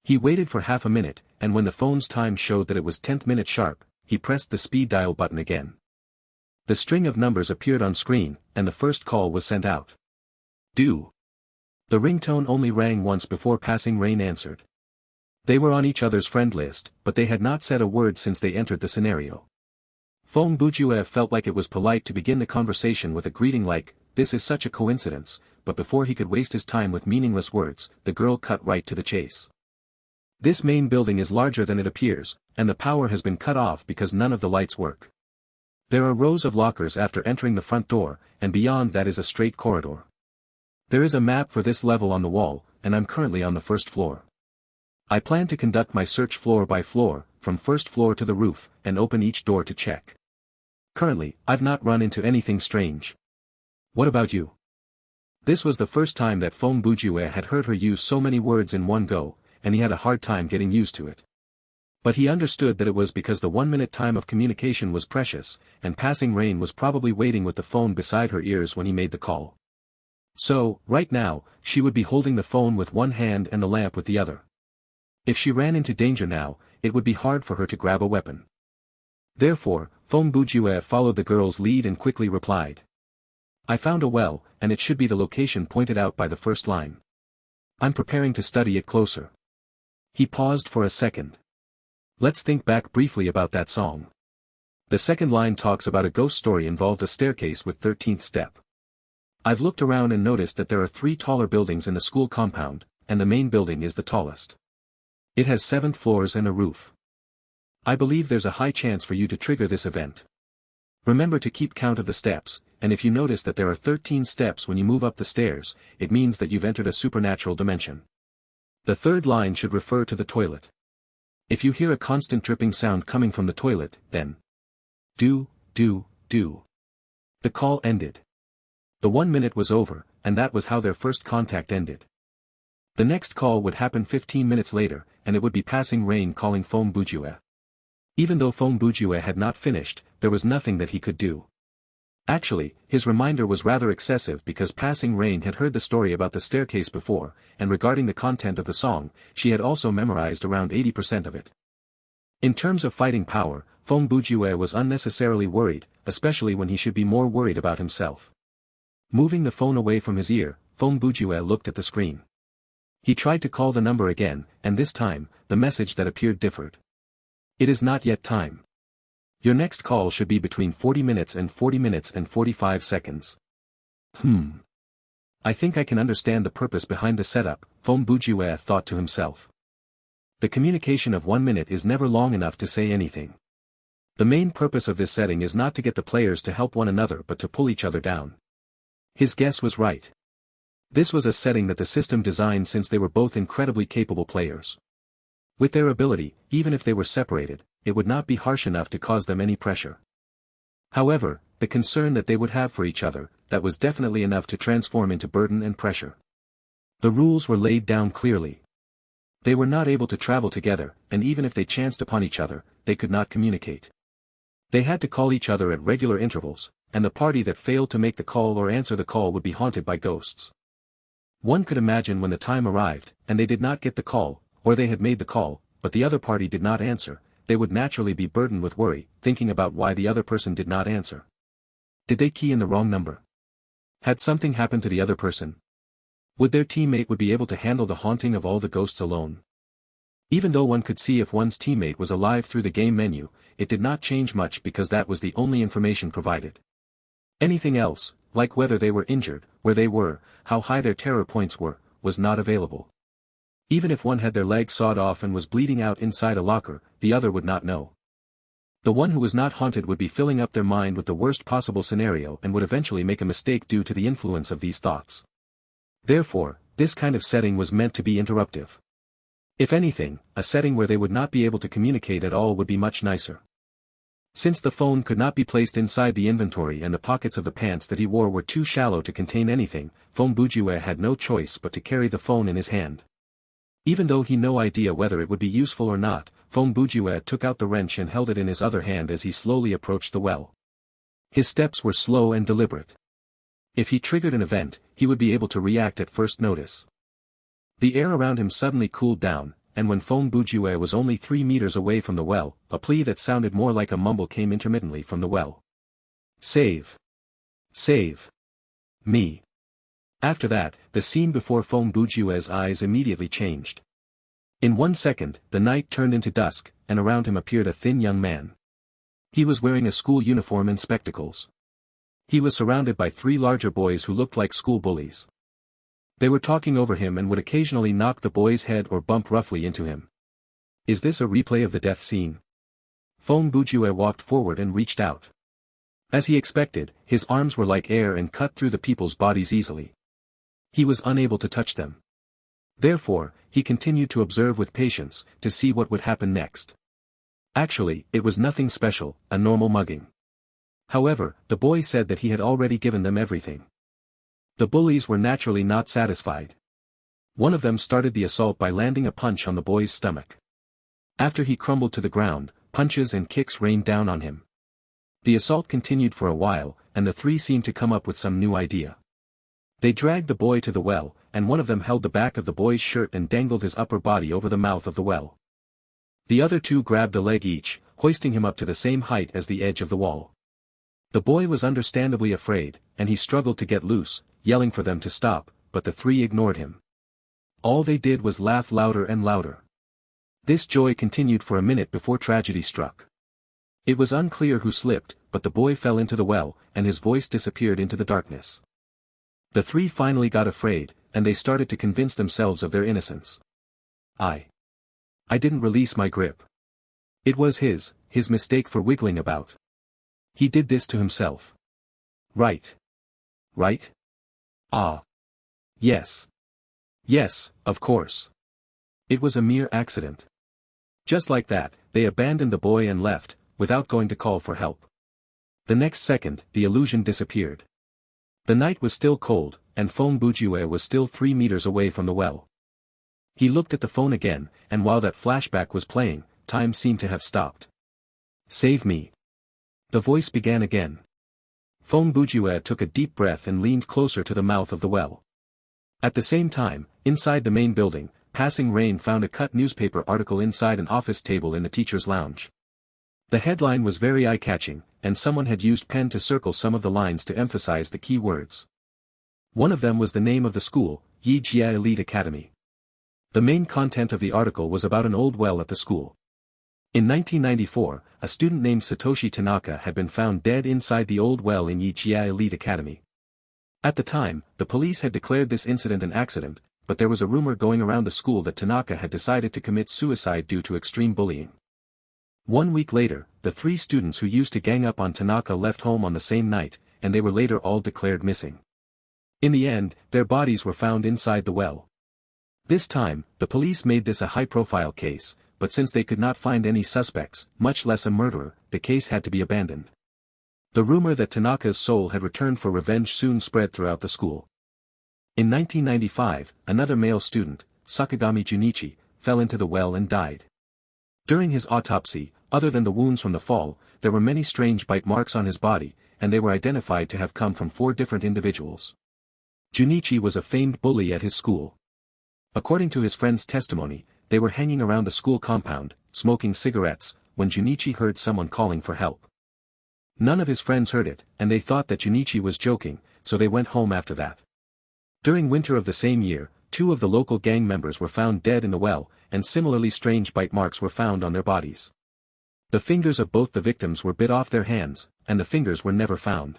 A: He waited for half a minute, and when the phone's time showed that it was 10th minute sharp, he pressed the speed dial button again. The string of numbers appeared on screen, and the first call was sent out. Do. The ringtone only rang once before Passing Rain answered. They were on each other's friend list, but they had not said a word since they entered the scenario. Feng Bujue felt like it was polite to begin the conversation with a greeting like, "This is such a coincidence," but before he could waste his time with meaningless words, the girl cut right to the chase. "This main building is larger than it appears, and the power has been cut off because none of the lights work. There are rows of lockers after entering the front door, and beyond that is a straight corridor. There is a map for this level on the wall, and I'm currently on the first floor. I plan to conduct my search floor by floor, from first floor to the roof, and open each door to check. Currently, I've not run into anything strange. What about you?" This was the first time that Feng Bujue had heard her use so many words in one go, and he had a hard time getting used to it. But he understood that it was because the 1-minute time of communication was precious, and Passing Rain was probably waiting with the phone beside her ears when he made the call. So, right now, she would be holding the phone with one hand and the lamp with the other. If she ran into danger now, it would be hard for her to grab a weapon. Therefore, Feng Bujue followed the girl's lead and quickly replied. "I found a well, and it should be the location pointed out by the first line. I'm preparing to study it closer." He paused for a second. "Let's think back briefly about that song. The second line talks about a ghost story involved a staircase with 13th step. I've looked around and noticed that there are 3 taller buildings in the school compound, and the main building is the tallest. It has 7 floors and a roof. I believe there's a high chance for you to trigger this event. Remember to keep count of the steps, and if you notice that there are 13 steps when you move up the stairs, it means that you've entered a supernatural dimension. The third line should refer to the toilet. If you hear a constant dripping sound coming from the toilet, then do. The call ended. The 1 minute was over, and that was how their first contact ended. The next call would happen 15 minutes later, and it would be Passing Rain calling Feng Bujue. Even though Feng Bujue had not finished, there was nothing that he could do. Actually, his reminder was rather excessive because Passing Rain had heard the story about the staircase before, and regarding the content of the song, she had also memorized around 80% of it. In terms of fighting power, Feng Bujue was unnecessarily worried, especially when he should be more worried about himself. Moving the phone away from his ear, Feng Bujue looked at the screen. He tried to call the number again, and this time, the message that appeared differed. "It is not yet time. Your next call should be between 40 minutes and 40 minutes and 45 seconds. I think I can understand the purpose behind the setup," Feng Bujue thought to himself. The communication of 1 minute is never long enough to say anything. The main purpose of this setting is not to get the players to help one another but to pull each other down. His guess was right. This was a setting that the system designed since they were both incredibly capable players. With their ability, even if they were separated, it would not be harsh enough to cause them any pressure. However, the concern that they would have for each other, that was definitely enough to transform into burden and pressure. The rules were laid down clearly. They were not able to travel together, and even if they chanced upon each other, they could not communicate. They had to call each other at regular intervals, and the party that failed to make the call or answer the call would be haunted by ghosts. One could imagine when the time arrived, and they did not get the call, or they had made the call, but the other party did not answer, they would naturally be burdened with worry, thinking about why the other person did not answer. Did they key in the wrong number? Had something happened to the other person? Would their teammate would be able to handle the haunting of all the ghosts alone? Even though one could see if one's teammate was alive through the game menu, it did not change much because that was the only information provided. Anything else, like whether they were injured, where they were, how high their terror points were, was not available. Even if one had their leg sawed off and was bleeding out inside a locker, the other would not know. The one who was not haunted would be filling up their mind with the worst possible scenario and would eventually make a mistake due to the influence of these thoughts. Therefore, this kind of setting was meant to be interruptive. If anything, a setting where they would not be able to communicate at all would be much nicer. Since the phone could not be placed inside the inventory and the pockets of the pants that he wore were too shallow to contain anything, Feng Bujue had no choice but to carry the phone in his hand. Even though he had no idea whether it would be useful or not, Feng Bujue took out the wrench and held it in his other hand as he slowly approached the well. His steps were slow and deliberate. If he triggered an event, he would be able to react at first notice. The air around him suddenly cooled down, and when Feng Bujue was only 3 meters away from the well, a plea that sounded more like a mumble came intermittently from the well. Save. Save. Me. After that, the scene before Feng Bujue's eyes immediately changed. In 1 second, the night turned into dusk, and around him appeared a thin young man. He was wearing a school uniform and spectacles. He was surrounded by 3 larger boys who looked like school bullies. They were talking over him and would occasionally knock the boy's head or bump roughly into him. Is this a replay of the death scene? Feng Bujue walked forward and reached out. As he expected, his arms were like air and cut through the people's bodies easily. He was unable to touch them. Therefore, he continued to observe with patience, to see what would happen next. Actually, it was nothing special, a normal mugging. However, the boy said that he had already given them everything. The bullies were naturally not satisfied. One of them started the assault by landing a punch on the boy's stomach. After he crumbled to the ground, punches and kicks rained down on him. The assault continued for a while, and the 3 seemed to come up with some new idea. They dragged the boy to the well, and one of them held the back of the boy's shirt and dangled his upper body over the mouth of the well. The other 2 grabbed a leg each, hoisting him up to the same height as the edge of the wall. The boy was understandably afraid, and he struggled to get loose, yelling for them to stop, but the 3 ignored him. All they did was laugh louder and louder. This joy continued for a minute before tragedy struck. It was unclear who slipped, but the boy fell into the well, and his voice disappeared into the darkness. The 3 finally got afraid, and they started to convince themselves of their innocence. I didn't release my grip. It was his mistake for wiggling about. He did this to himself. Right? Right? Ah. Yes. Yes, of course. It was a mere accident. Just like that, they abandoned the boy and left, without going to call for help. The next second, the illusion disappeared. The night was still cold, and Feng Bujue was still 3 meters away from the well. He looked at the phone again, and while that flashback was playing, time seemed to have stopped. Save me. The voice began again. Feng Bujue took a deep breath and leaned closer to the mouth of the well. At the same time, inside the main building, Passing Rain found a cut newspaper article inside an office table in the teacher's lounge. The headline was very eye-catching, and someone had used pen to circle some of the lines to emphasize the key words. One of them was the name of the school, Yi Jia Elite Academy. The main content of the article was about an old well at the school. In 1994, a student named Satoshi Tanaka had been found dead inside the old well in Yi Jia Elite Academy. At the time, the police had declared this incident an accident, but there was a rumor going around the school that Tanaka had decided to commit suicide due to extreme bullying. 1 week later, the 3 students who used to gang up on Tanaka left home on the same night, and they were later all declared missing. In the end, their bodies were found inside the well. This time, the police made this a high-profile case, but since they could not find any suspects, much less a murderer, the case had to be abandoned. The rumor that Tanaka's soul had returned for revenge soon spread throughout the school. In 1995, another male student, Sakagami Junichi, fell into the well and died. During his autopsy, other than the wounds from the fall, there were many strange bite marks on his body, and they were identified to have come from 4 different individuals. Junichi was a famed bully at his school. According to his friend's testimony, they were hanging around the school compound, smoking cigarettes, when Junichi heard someone calling for help. None of his friends heard it, and they thought that Junichi was joking, so they went home after that. During winter of the same year, 2 of the local gang members were found dead in the well, and similarly strange bite marks were found on their bodies. The fingers of both the victims were bit off their hands, and the fingers were never found.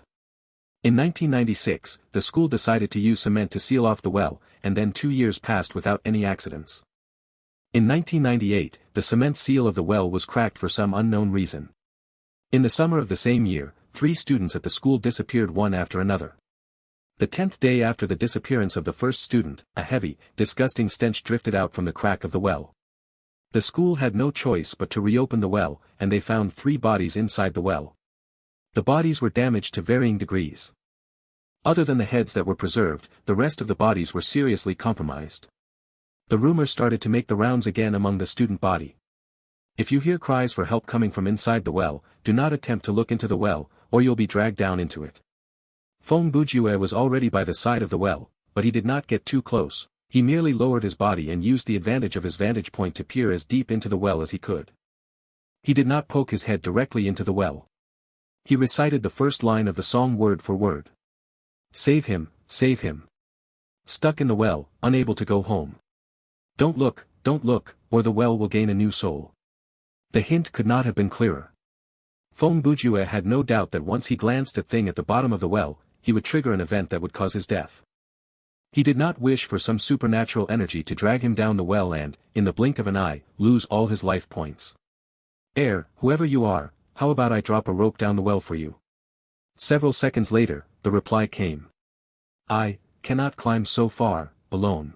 A: In 1996, the school decided to use cement to seal off the well, and then 2 years passed without any accidents. In 1998, the cement seal of the well was cracked for some unknown reason. In the summer of the same year, 3 students at the school disappeared one after another. The 10th day after the disappearance of the first student, a heavy, disgusting stench drifted out from the crack of the well. The school had no choice but to reopen the well, and they found 3 bodies inside the well. The bodies were damaged to varying degrees. Other than the heads that were preserved, the rest of the bodies were seriously compromised. The rumor started to make the rounds again among the student body. If you hear cries for help coming from inside the well, do not attempt to look into the well, or you'll be dragged down into it. Feng Bujue was already by the side of the well, but he did not get too close. He merely lowered his body and used the advantage of his vantage point to peer as deep into the well as he could. He did not poke his head directly into the well. He recited the first line of the song word for word. Save him, save him. Stuck in the well, unable to go home. Don't look, or the well will gain a new soul. The hint could not have been clearer. Feng Bujue had no doubt that once he glanced at thing at the bottom of the well, he would trigger an event that would cause his death. He did not wish for some supernatural energy to drag him down the well and, in the blink of an eye, lose all his life points. Whoever you are, how about I drop a rope down the well for you? Several seconds later, the reply came. I cannot climb so far, alone.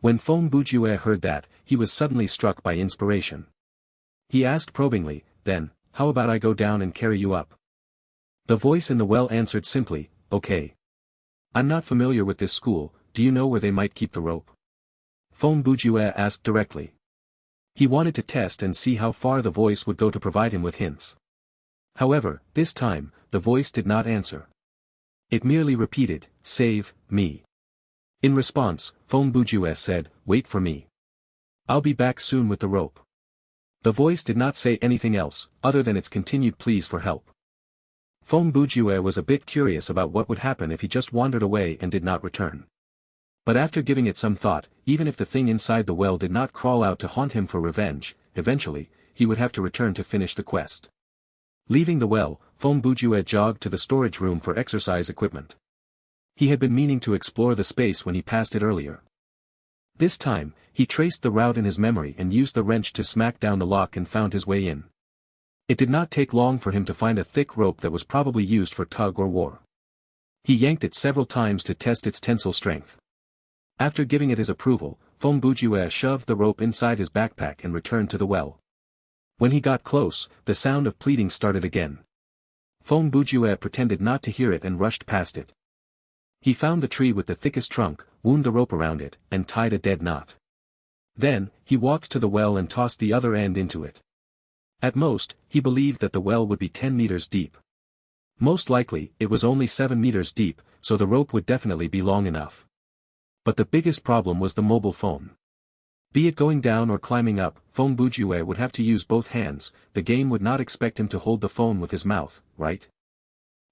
A: When Feng Bujue heard that, he was suddenly struck by inspiration. He asked probingly, then, how about I go down and carry you up? The voice in the well answered simply, okay. I'm not familiar with this school, do you know where they might keep the rope? Feng Bujue asked directly. He wanted to test and see how far the voice would go to provide him with hints. However, this time, the voice did not answer. It merely repeated, save me. In response, Feng Bujue said, wait for me. I'll be back soon with the rope. The voice did not say anything else, other than its continued pleas for help. Feng Bujue was a bit curious about what would happen if he just wandered away and did not return. But after giving it some thought, even if the thing inside the well did not crawl out to haunt him for revenge, eventually, he would have to return to finish the quest. Leaving the well, Feng Bujue jogged to the storage room for exercise equipment. He had been meaning to explore the space when he passed it earlier. This time, he traced the route in his memory and used the wrench to smack down the lock and found his way in. It did not take long for him to find a thick rope that was probably used for tug or war. He yanked it several times to test its tensile strength. After giving it his approval, Feng Bujue shoved the rope inside his backpack and returned to the well. When he got close, the sound of pleading started again. Feng Bujue pretended not to hear it and rushed past it. He found the tree with the thickest trunk, wound the rope around it, and tied a dead knot. Then, he walked to the well and tossed the other end into it. At most, he believed that the well would be 10 meters deep. Most likely, it was only 7 meters deep, so the rope would definitely be long enough. But the biggest problem was the mobile phone. Be it going down or climbing up, Feng Bujue would have to use both hands. The game would not expect him to hold the phone with his mouth, right?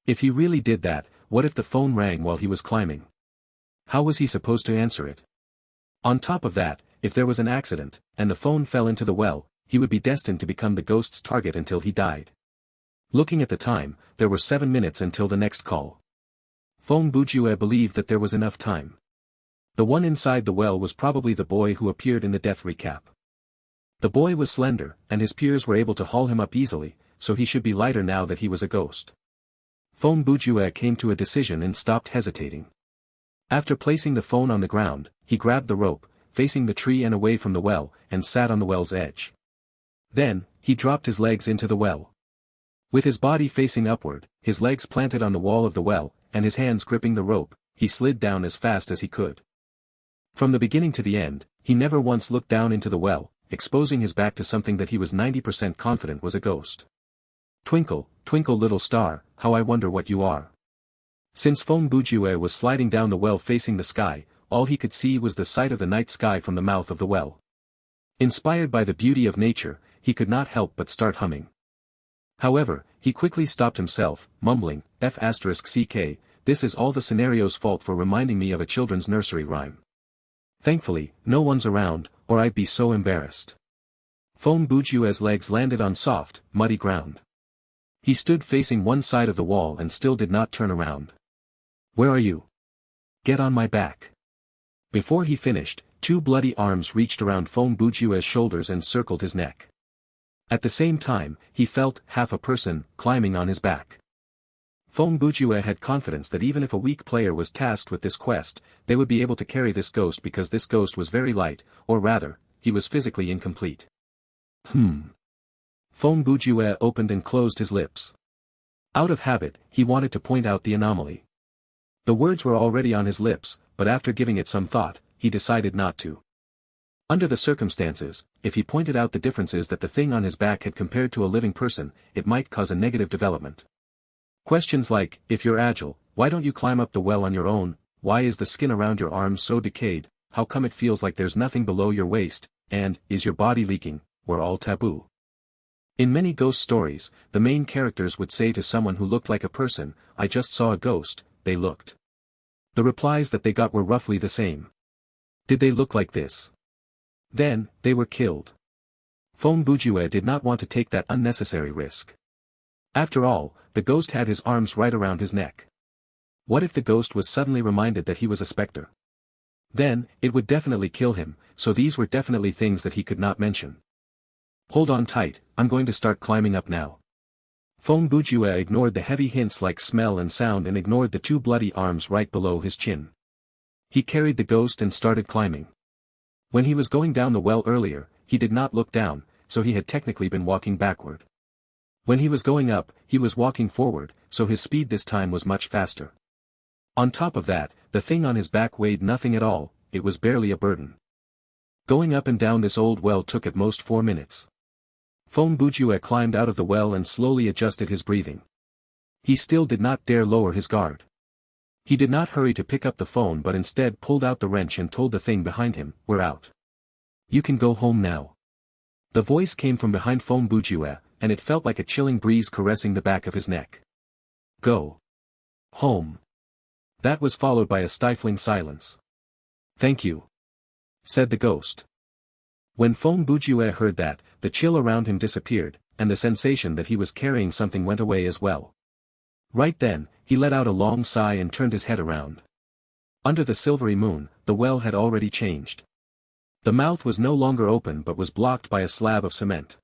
A: If he really did that, what if the phone rang while he was climbing? How was he supposed to answer it? On top of that, if there was an accident, and the phone fell into the well, he would be destined to become the ghost's target until he died. Looking at the time, there were 7 minutes until the next call. Feng Bujue believed that there was enough time. The one inside the well was probably the boy who appeared in the death recap. The boy was slender, and his peers were able to haul him up easily, so he should be lighter now that he was a ghost. Feng Bujue came to a decision and stopped hesitating. After placing the phone on the ground, he grabbed the rope, facing the tree and away from the well, and sat on the well's edge. Then, he dropped his legs into the well. With his body facing upward, his legs planted on the wall of the well, and his hands gripping the rope, he slid down as fast as he could. From the beginning to the end, he never once looked down into the well, exposing his back to something that he was 90% confident was a ghost. Twinkle, twinkle little star, how I wonder what you are. Since Feng Bujue was sliding down the well facing the sky, all he could see was the sight of the night sky from the mouth of the well. Inspired by the beauty of nature, he could not help but start humming. However, he quickly stopped himself, mumbling, F***ck, this is all the scenario's fault for reminding me of a children's nursery rhyme. Thankfully, no one's around, or I'd be so embarrassed. Feng Bujue's legs landed on soft, muddy ground. He stood facing one side of the wall and still did not turn around. Where are you? Get on my back. Before he finished, 2 bloody arms reached around Feng Bujue's shoulders and circled his neck. At the same time, he felt half a person climbing on his back. Feng Bujue had confidence that even if a weak player was tasked with this quest, they would be able to carry this ghost because this ghost was very light, or rather, he was physically incomplete. Feng Bujue opened and closed his lips. Out of habit, he wanted to point out the anomaly. The words were already on his lips, but after giving it some thought, he decided not to. Under the circumstances, if he pointed out the differences that the thing on his back had compared to a living person, it might cause a negative development. Questions like, if you're agile, why don't you climb up the well on your own, why is the skin around your arms so decayed, how come it feels like there's nothing below your waist, and, is your body leaking, were all taboo. In many ghost stories, the main characters would say to someone who looked like a person, "I just saw a ghost," they looked. The replies that they got were roughly the same. Did they look like this? Then, they were killed. Feng Bujue did not want to take that unnecessary risk. After all, the ghost had his arms right around his neck. What if the ghost was suddenly reminded that he was a specter? Then, it would definitely kill him, so these were definitely things that he could not mention. Hold on tight, I'm going to start climbing up now. Feng Bujue ignored the heavy hints like smell and sound and ignored the two bloody arms right below his chin. He carried the ghost and started climbing. When he was going down the well earlier, he did not look down, so he had technically been walking backward. When he was going up, he was walking forward, so his speed this time was much faster. On top of that, the thing on his back weighed nothing at all, it was barely a burden. Going up and down this old well took at most 4 minutes. Feng Bujue climbed out of the well and slowly adjusted his breathing. He still did not dare lower his guard. He did not hurry to pick up the phone but instead pulled out the wrench and told the thing behind him, "We're out. You can go home now." The voice came from behind Feng Bujue, and it felt like a chilling breeze caressing the back of his neck. "Go home." That was followed by a stifling silence. "Thank you," said the ghost. When Feng Bujue heard that, the chill around him disappeared, and the sensation that he was carrying something went away as well. Right then, he let out a long sigh and turned his head around. Under the silvery moon, the well had already changed. The mouth was no longer open but was blocked by a slab of cement.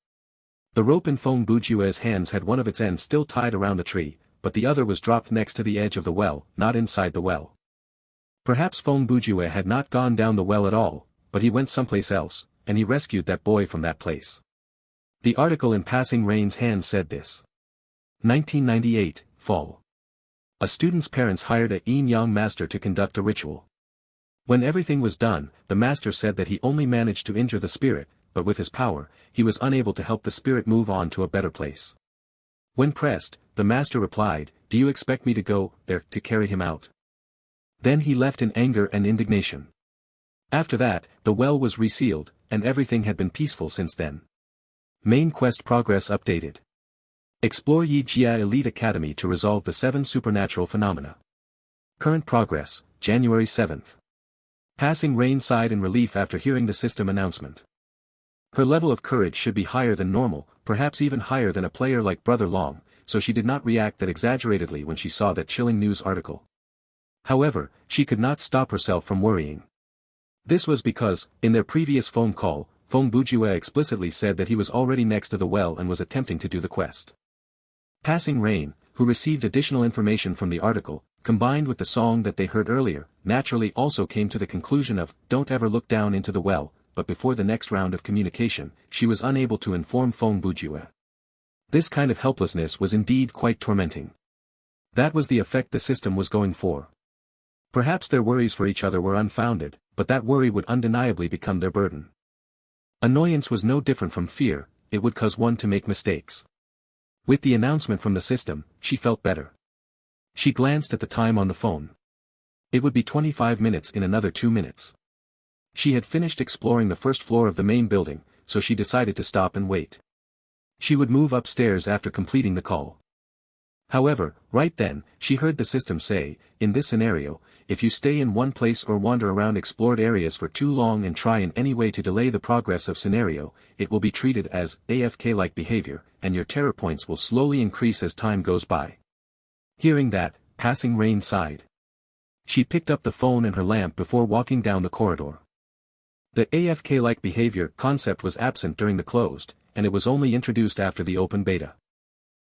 A: The rope in Feng Bujue's hands had one of its ends still tied around the tree, but the other was dropped next to the edge of the well, not inside the well. Perhaps Feng Bujue had not gone down the well at all, but he went someplace else, and he rescued that boy from that place. The article in Passing Rain's Hand said this. 1998, Fall. A student's parents hired a yin-yang master to conduct a ritual. When everything was done, the master said that he only managed to injure the spirit, but with his power, he was unable to help the spirit move on to a better place. When pressed, the master replied, "Do you expect me to go there to carry him out?" Then he left in anger and indignation. After that, the well was resealed, and everything had been peaceful since then. Main quest progress updated. Explore Yi Jia Elite Academy to resolve the 7 supernatural phenomena. Current progress, January 7th. Passing Rain sighed in relief after hearing the system announcement. Her level of courage should be higher than normal, perhaps even higher than a player like Brother Long, so she did not react that exaggeratedly when she saw that chilling news article. However, she could not stop herself from worrying. This was because, in their previous phone call, Feng Bujue explicitly said that he was already next to the well and was attempting to do the quest. Passing Rain, who received additional information from the article, combined with the song that they heard earlier, naturally also came to the conclusion of, "Don't ever look down into the well," but before the next round of communication, she was unable to inform Feng Bujue. This kind of helplessness was indeed quite tormenting. That was the effect the system was going for. Perhaps their worries for each other were unfounded, but that worry would undeniably become their burden. Annoyance was no different from fear, it would cause one to make mistakes. With the announcement from the system, she felt better. She glanced at the time on the phone. It would be 25 minutes in another 2 minutes. She had finished exploring the first floor of the main building, so she decided to stop and wait. She would move upstairs after completing the call. However, right then, she heard the system say, "In this scenario, if you stay in one place or wander around explored areas for too long and try in any way to delay the progress of scenario, it will be treated as AFK-like behavior, and your terror points will slowly increase as time goes by." Hearing that, Passing Rain sighed. She picked up the phone and her lamp before walking down the corridor. The AFK-like behavior concept was absent during the closed, and it was only introduced after the open beta.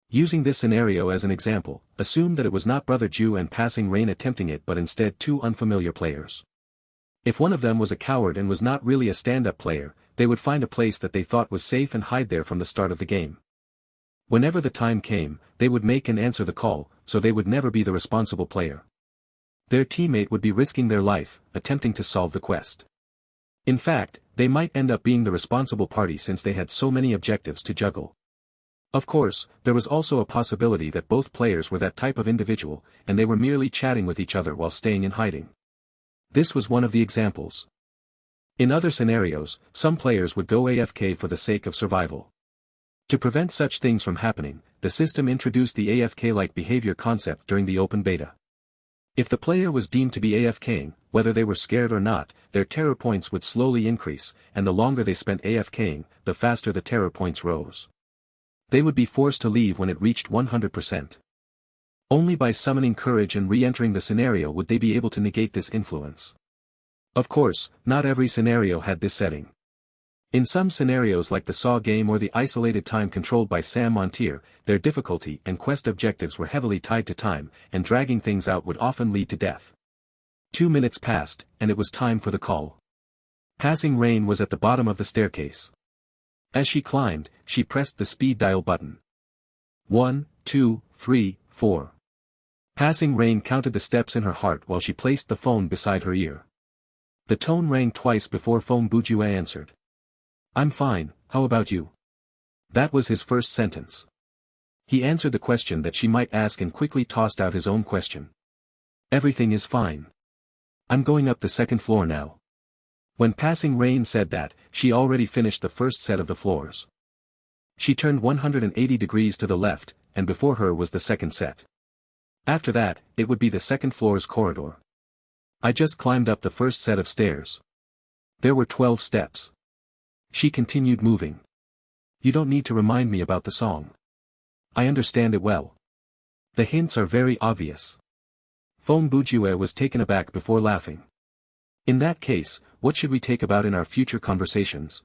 A: Using this scenario as an example, assume that it was not Brother Ju and Passing Rain attempting it but instead 2 unfamiliar players. If one of them was a coward and was not really a stand-up player, they would find a place that they thought was safe and hide there from the start of the game. Whenever the time came, they would make and answer the call, so they would never be the responsible player. Their teammate would be risking their life, attempting to solve the quest. In fact, they might end up being the responsible party since they had so many objectives to juggle. Of course, there was also a possibility that both players were that type of individual, and they were merely chatting with each other while staying in hiding. This was one of the examples. In other scenarios, some players would go AFK for the sake of survival. To prevent such things from happening, the system introduced the AFK-like behavior concept during the open beta. If the player was deemed to be AFKing, whether they were scared or not, their terror points would slowly increase, and the longer they spent AFKing, the faster the terror points rose. They would be forced to leave when it reached 100%. Only by summoning courage and re-entering the scenario would they be able to negate this influence. Of course, not every scenario had this setting. In some scenarios like the Saw game or the isolated time controlled by Sam Montier, their difficulty and quest objectives were heavily tied to time, and dragging things out would often lead to death. 2 minutes passed, and it was time for the call. Passing Rain was at the bottom of the staircase. As she climbed, she pressed the speed dial button. 1, 2, 3, 4. Passing Rain counted the steps in her heart while she placed the phone beside her ear. The tone rang twice before Feng Bujue answered. "I'm fine, how about you?" That was his first sentence. He answered the question that she might ask and quickly tossed out his own question. "Everything is fine. I'm going up the second floor now." When Passing Rain said that, she already finished the first set of the floors. She turned 180 degrees to the left, and before her was the second set. After that, it would be the second floor's corridor. "I just climbed up the first set of stairs. There were 12 steps." She continued moving. "You don't need to remind me about the song. I understand it well. The hints are very obvious." Feng Bujue was taken aback before laughing. "In that case, what should we take about in our future conversations?"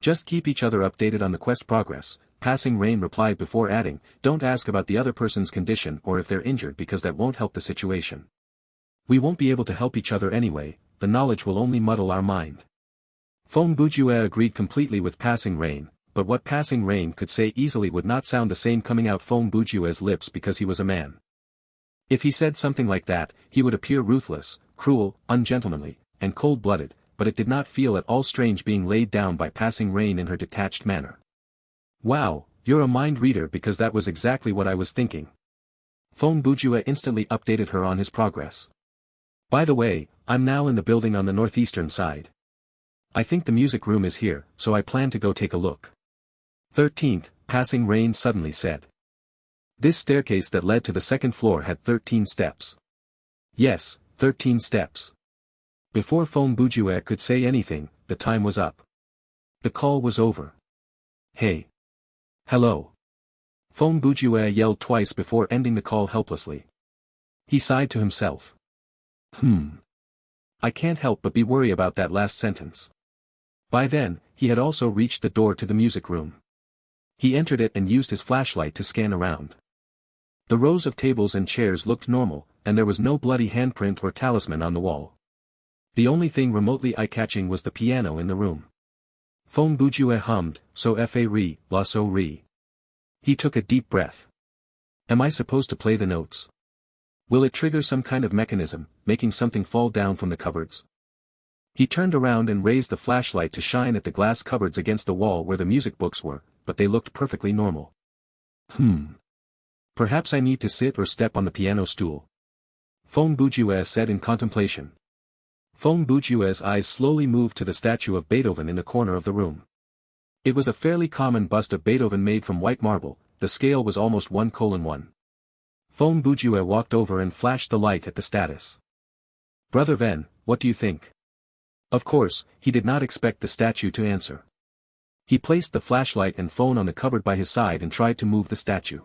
A: "Just keep each other updated on the quest progress," Passing Rain replied before adding, "Don't ask about the other person's condition or if they're injured because that won't help the situation. We won't be able to help each other anyway, the knowledge will only muddle our mind." Feng Bujue agreed completely with Passing Rain, but what Passing Rain could say easily would not sound the same coming out Feng Bujue's lips because he was a man. If he said something like that, he would appear ruthless, cruel, ungentlemanly, and cold-blooded, but it did not feel at all strange being laid down by Passing Rain in her detached manner. "Wow, you're a mind reader because that was exactly what I was thinking." Feng Bujue instantly updated her on his progress. "By the way, I'm now in the building on the northeastern side. I think the music room is here, so I plan to go take a look." 13th, Passing Rain suddenly said. This staircase that led to the second floor had 13 steps. Yes, 13 steps. Before Feng Bujue could say anything, the time was up. The call was over. "Hey. Hello." Feng Bujue yelled twice before ending the call helplessly. He sighed to himself. I can't help but be worried about that last sentence." By then, he had also reached the door to the music room. He entered it and used his flashlight to scan around. The rows of tables and chairs looked normal, and there was no bloody handprint or talisman on the wall. The only thing remotely eye-catching was the piano in the room. Feng Bujue hummed, "So fa re, la so re." He took a deep breath. "Am I supposed to play the notes? Will it trigger some kind of mechanism, making something fall down from the cupboards?" He turned around and raised the flashlight to shine at the glass cupboards against the wall where the music books were, but they looked perfectly normal. Perhaps I need to sit or step on the piano stool," Feng Bujue said in contemplation. Feng Bujue's eyes slowly moved to the statue of Beethoven in the corner of the room. It was a fairly common bust of Beethoven made from white marble, the scale was almost 1:1. Feng Bujue walked over and flashed the light at the status. "Brother Ven, what do you think?" Of course, he did not expect the statue to answer. He placed the flashlight and phone on the cupboard by his side and tried to move the statue.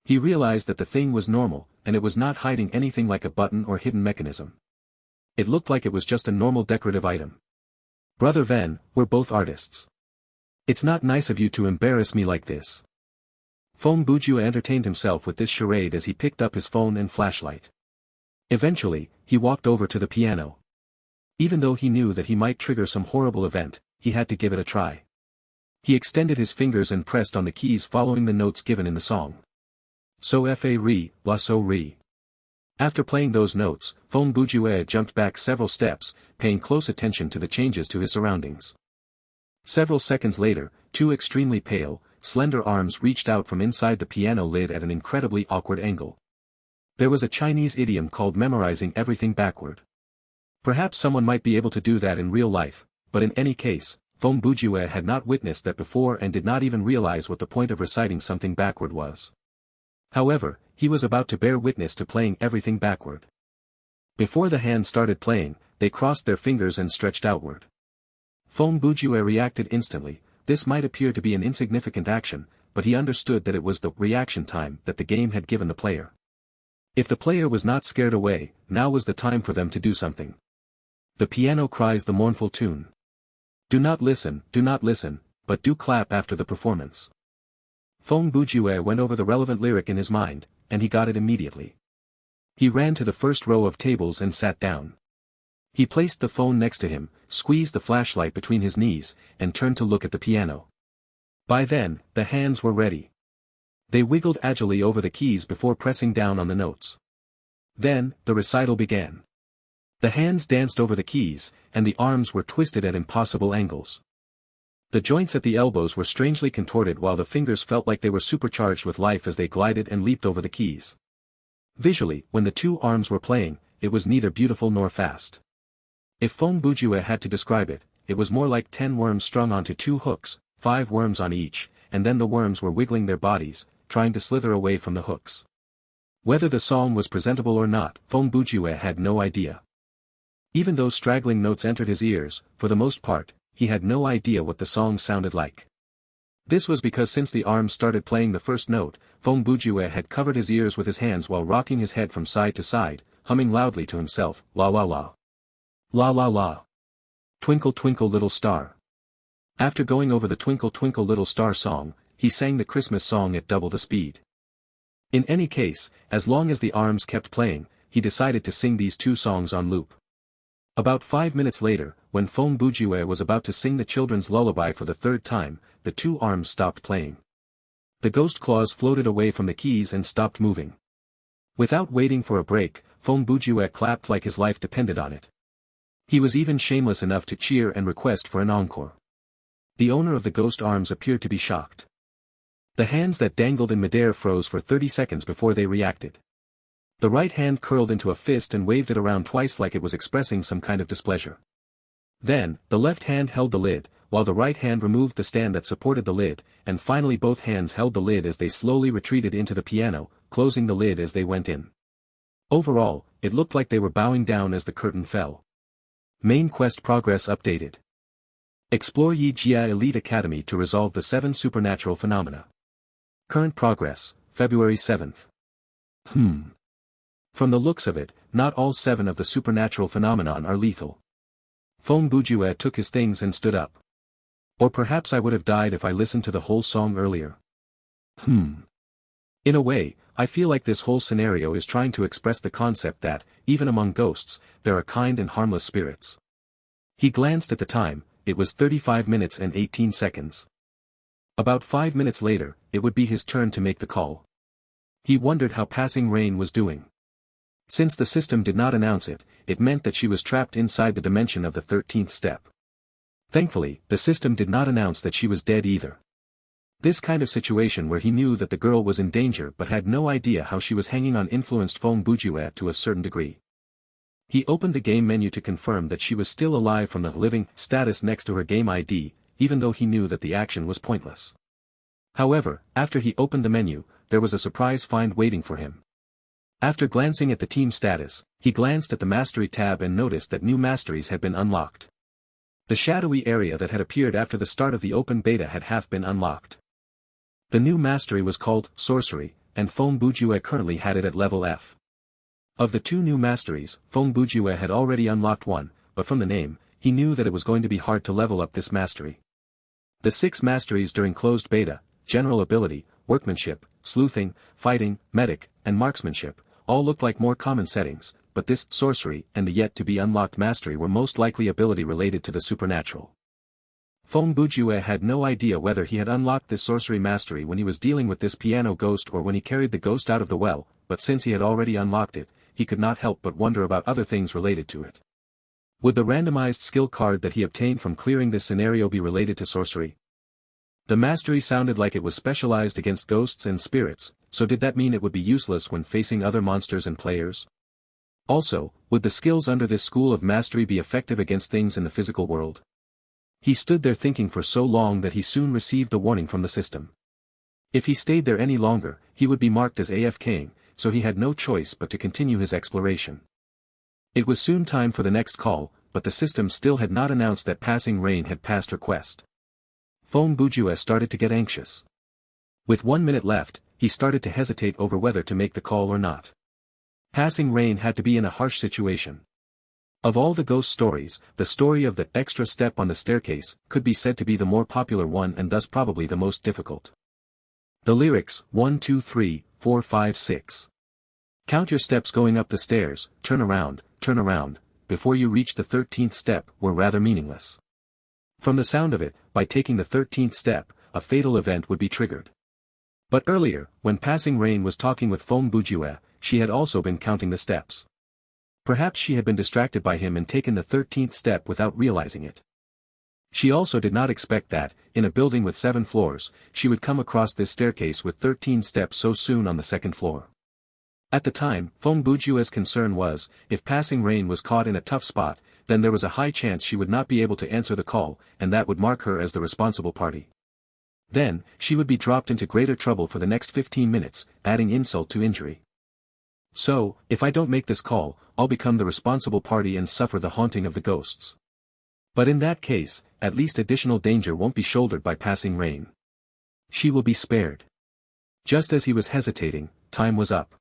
A: He realized that the thing was normal, and it was not hiding anything like a button or hidden mechanism. It looked like it was just a normal decorative item. "Brother Ven, we're both artists. It's not nice of you to embarrass me like this." Feng Bujue entertained himself with this charade as he picked up his phone and flashlight. Eventually, he walked over to the piano. Even though he knew that he might trigger some horrible event, he had to give it a try. He extended his fingers and pressed on the keys following the notes given in the song. "So fa re, la so re." After playing those notes, Feng Bujue jumped back several steps, paying close attention to the changes to his surroundings. Several seconds later, two extremely pale, slender arms reached out from inside the piano lid at an incredibly awkward angle. There was a Chinese idiom called memorizing everything backward. Perhaps someone might be able to do that in real life, but in any case, Feng Bujue had not witnessed that before and did not even realize what the point of reciting something backward was. However, he was about to bear witness to playing everything backward. Before the hands started playing, they crossed their fingers and stretched outward. Feng Bujue reacted instantly. This might appear to be an insignificant action, but he understood that it was the reaction time that the game had given the player. If the player was not scared away, now was the time for them to do something. The piano cries the mournful tune. Do not listen, but do clap after the performance. Feng Bujue went over the relevant lyric in his mind, and he got it immediately. He ran to the first row of tables and sat down. He placed the phone next to him, squeezed the flashlight between his knees, and turned to look at the piano. By then, the hands were ready. They wiggled agilely over the keys before pressing down on the notes. Then, the recital began. The hands danced over the keys, and the arms were twisted at impossible angles. The joints at the elbows were strangely contorted while the fingers felt like they were supercharged with life as they glided and leaped over the keys. Visually, when the two arms were playing, it was neither beautiful nor fast. If Feng Bujue had to describe it, it was more like 10 worms strung onto 2 hooks, 5 worms on each, and then the worms were wiggling their bodies, trying to slither away from the hooks. Whether the song was presentable or not, Feng Bujue had no idea. Even though straggling notes entered his ears, for the most part, he had no idea what the song sounded like. This was because since the arms started playing the first note, Feng Bujue had covered his ears with his hands while rocking his head from side to side, humming loudly to himself, la la la. La la la. Twinkle twinkle little star. After going over the Twinkle Twinkle Little Star song, he sang the Christmas song at double the speed. In any case, as long as the arms kept playing, he decided to sing these 2 songs on loop. About 5 minutes later, when Feng Bujue was about to sing the children's lullaby for the 3rd time, the 2 arms stopped playing. The ghost claws floated away from the keys and stopped moving. Without waiting for a break, Feng Bujue clapped like his life depended on it. He was even shameless enough to cheer and request for an encore. The owner of the ghost arms appeared to be shocked. The hands that dangled in midair froze for 30 seconds before they reacted. The right hand curled into a fist and waved it around twice like it was expressing some kind of displeasure. Then, the left hand held the lid, while the right hand removed the stand that supported the lid, and finally both hands held the lid as they slowly retreated into the piano, closing the lid as they went in. Overall, it looked like they were bowing down as the curtain fell. Main quest progress updated. Explore Yi Jia Elite Academy to resolve the 7 supernatural phenomena. Current progress, February 7th. From the looks of it, not all 7 of the supernatural phenomenon are lethal. Feng Bujue took his things and stood up. Or perhaps I would have died if I listened to the whole song earlier. In a way, I feel like this whole scenario is trying to express the concept that, even among ghosts, there are kind and harmless spirits. He glanced at the time, it was 35 minutes and 18 seconds. About 5 minutes later, it would be his turn to make the call. He wondered how Passing Rain was doing. Since the system did not announce it, it meant that she was trapped inside the dimension of the 13th step. Thankfully, the system did not announce that she was dead either. This kind of situation where he knew that the girl was in danger but had no idea how she was hanging on influenced Feng Bujue to a certain degree. He opened the game menu to confirm that she was still alive from the living status next to her game ID, even though he knew that the action was pointless. However, after he opened the menu, there was a surprise find waiting for him. After glancing at the team status, he glanced at the Mastery tab and noticed that new masteries had been unlocked. The shadowy area that had appeared after the start of the open beta had half been unlocked. The new mastery was called Sorcery, and Feng Bujue currently had it at level F. Of the 2 new masteries, Feng Bujue had already unlocked one, but from the name, he knew that it was going to be hard to level up this mastery. The 6 masteries during closed beta, General Ability, Workmanship, Sleuthing, Fighting, Medic, and Marksmanship, all looked like more common settings, but this Sorcery and the yet-to-be-unlocked mastery were most likely ability related to the supernatural. Feng Bujue had no idea whether he had unlocked this sorcery mastery when he was dealing with this piano ghost or when he carried the ghost out of the well, but since he had already unlocked it, he could not help but wonder about other things related to it. Would the randomized skill card that he obtained from clearing this scenario be related to sorcery? The mastery sounded like it was specialized against ghosts and spirits, so did that mean it would be useless when facing other monsters and players? Also, would the skills under this school of mastery be effective against things in the physical world? He stood there thinking for so long that he soon received a warning from the system. If he stayed there any longer, he would be marked as AFKing, so he had no choice but to continue his exploration. It was soon time for the next call, but the system still had not announced that Passing Rain had passed her quest. Feng Bujue started to get anxious. With 1 minute left, he started to hesitate over whether to make the call or not. Passing Rain had to be in a harsh situation. Of all the ghost stories, the story of the extra step on the staircase could be said to be the more popular one and thus probably the most difficult. The lyrics, 1 2 3 4 5 6. Count your steps going up the stairs, turn around, before you reach the 13th step, were rather meaningless. From the sound of it, by taking the 13th step, a fatal event would be triggered. But earlier, when Passing Rain was talking with Feng Bujue, she had also been counting the steps. Perhaps she had been distracted by him and taken the 13th step without realizing it. She also did not expect that, in a building with 7 floors, she would come across this staircase with 13 steps so soon on the 2nd floor. At the time, Feng Bujue's concern was, if Passing Rain was caught in a tough spot, then there was a high chance she would not be able to answer the call, and that would mark her as the responsible party. Then, she would be dropped into greater trouble for the next 15 minutes, adding insult to injury. So, if I don't make this call, I'll become the responsible party and suffer the haunting of the ghosts. But in that case, at least additional danger won't be shouldered by Passing Rain. She will be spared. Just as he was hesitating, time was up.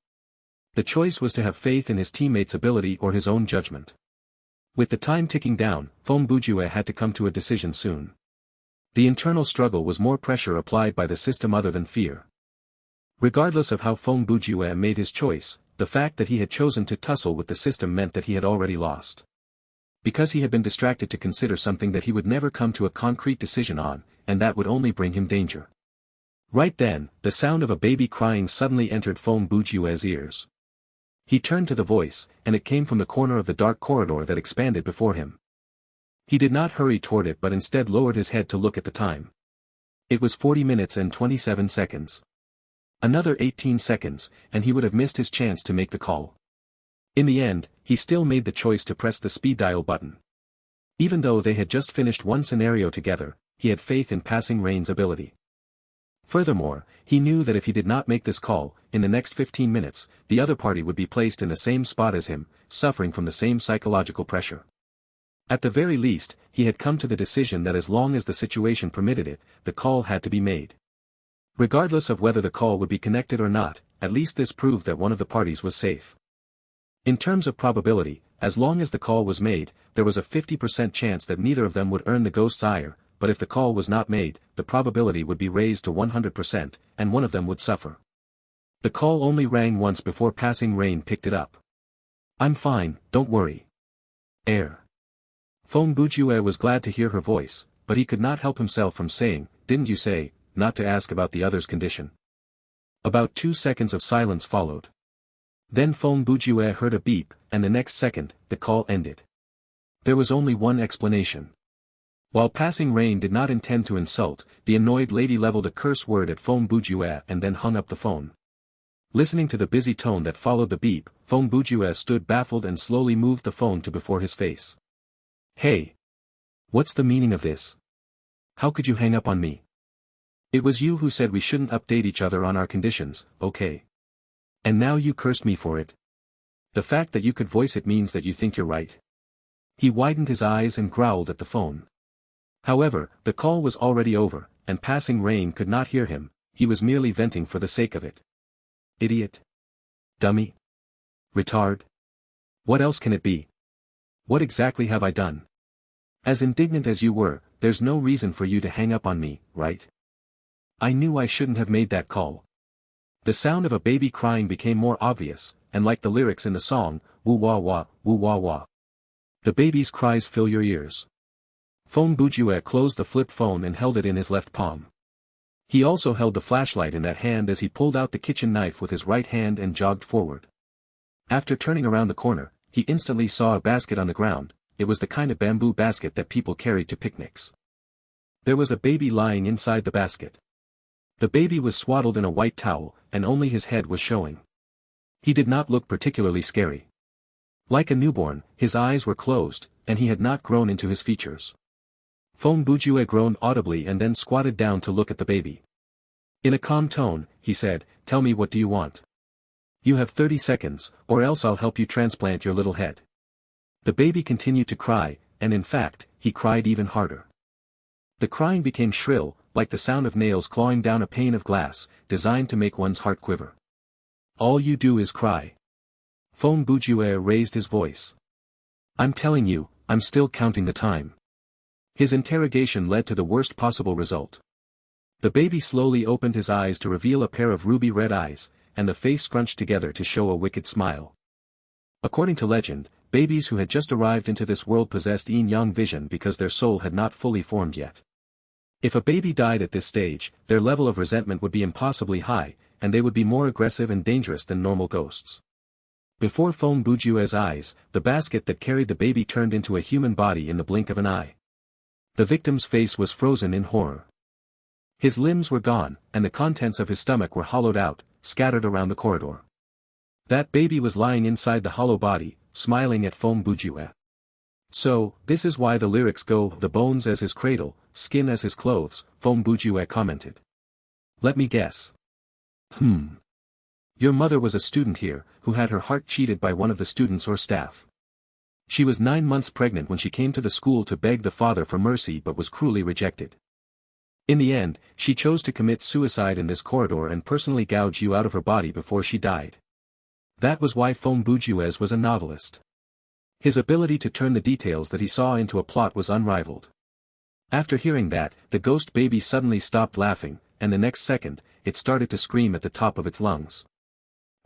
A: The choice was to have faith in his teammates' ability or his own judgment. With the time ticking down, Feng Bujue had to come to a decision soon. The internal struggle was more pressure applied by the system other than fear. Regardless of how Feng Bujue made his choice, the fact that he had chosen to tussle with the system meant that he had already lost. Because he had been distracted to consider something that he would never come to a concrete decision on, and that would only bring him danger. Right then, the sound of a baby crying suddenly entered Feng Bujue's ears. He turned to the voice, and it came from the corner of the dark corridor that expanded before him. He did not hurry toward it but instead lowered his head to look at the time. It was 40 minutes and 27 seconds. Another 18 seconds, and he would have missed his chance to make the call. In the end, he still made the choice to press the speed dial button. Even though they had just finished one scenario together, he had faith in Passing Rain's ability. Furthermore, he knew that if he did not make this call, in the next 15 minutes, the other party would be placed in the same spot as him, suffering from the same psychological pressure. At the very least, he had come to the decision that as long as the situation permitted it, the call had to be made. Regardless of whether the call would be connected or not, at least this proved that one of the parties was safe. In terms of probability, as long as the call was made, there was a 50% chance that neither of them would earn the ghost's ire, but if the call was not made, the probability would be raised to 100%, and one of them would suffer. The call only rang once before Passing Rain picked it up. "I'm fine, don't worry. Air." Feng Bujue was glad to hear her voice, but he could not help himself from saying, "Didn't you say, not to ask about the other's condition?" About 2 seconds of silence followed. Then Feng Bujue heard a beep, and the next second, the call ended. There was only one explanation. While Passing Rain did not intend to insult, the annoyed lady leveled a curse word at Feng Bujue and then hung up the phone. Listening to the busy tone that followed the beep, Feng Bujue stood baffled and slowly moved the phone to before his face. "Hey! What's the meaning of this? How could you hang up on me? It was you who said we shouldn't update each other on our conditions, okay? And now you cursed me for it? The fact that you could voice it means that you think you're right." He widened his eyes and growled at the phone. However, the call was already over, and Passing Rain could not hear him, he was merely venting for the sake of it. Idiot. Dummy. Retard. What else can it be? What exactly have I done? As indignant as you were, there's no reason for you to hang up on me, right? I knew I shouldn't have made that call. The sound of a baby crying became more obvious, and like the lyrics in the song, woo wah wah, woo wah wah. The baby's cries fill your ears. Feng Bujue closed the flip phone and held it in his left palm. He also held the flashlight in that hand as he pulled out the kitchen knife with his right hand and jogged forward. After turning around the corner, he instantly saw a basket on the ground. It was the kind of bamboo basket that people carried to picnics. There was a baby lying inside the basket. The baby was swaddled in a white towel, and only his head was showing. He did not look particularly scary. Like a newborn, his eyes were closed, and he had not grown into his features. Feng Bujue groaned audibly and then squatted down to look at the baby. In a calm tone, he said, "Tell me, what do you want? You have 30 seconds, or else I'll help you transplant your little head." The baby continued to cry, and in fact, he cried even harder. The crying became shrill, like the sound of nails clawing down a pane of glass, designed to make one's heart quiver. "All you do is cry." Feng Bujue raised his voice. "I'm telling you, I'm still counting the time." His interrogation led to the worst possible result. The baby slowly opened his eyes to reveal a pair of ruby red eyes, and the face scrunched together to show a wicked smile. According to legend, babies who had just arrived into this world possessed yin-yang vision because their soul had not fully formed yet. If a baby died at this stage, their level of resentment would be impossibly high, and they would be more aggressive and dangerous than normal ghosts. Before Feng Bujue's eyes, the basket that carried the baby turned into a human body in the blink of an eye. The victim's face was frozen in horror. His limbs were gone, and the contents of his stomach were hollowed out, scattered around the corridor. That baby was lying inside the hollow body, smiling at Feng Bujue. "So, this is why the lyrics go, the bones as his cradle, skin as his clothes," Feng Bujue commented. "Let me guess. Your mother was a student here, who had her heart cheated by one of the students or staff. She was 9 months pregnant when she came to the school to beg the father for mercy but was cruelly rejected. In the end, she chose to commit suicide in this corridor and personally gouge you out of her body before she died. That was why Feng Bujue was a novelist. His ability to turn the details that he saw into a plot was unrivaled." After hearing that, the ghost baby suddenly stopped laughing, and the next second, it started to scream at the top of its lungs.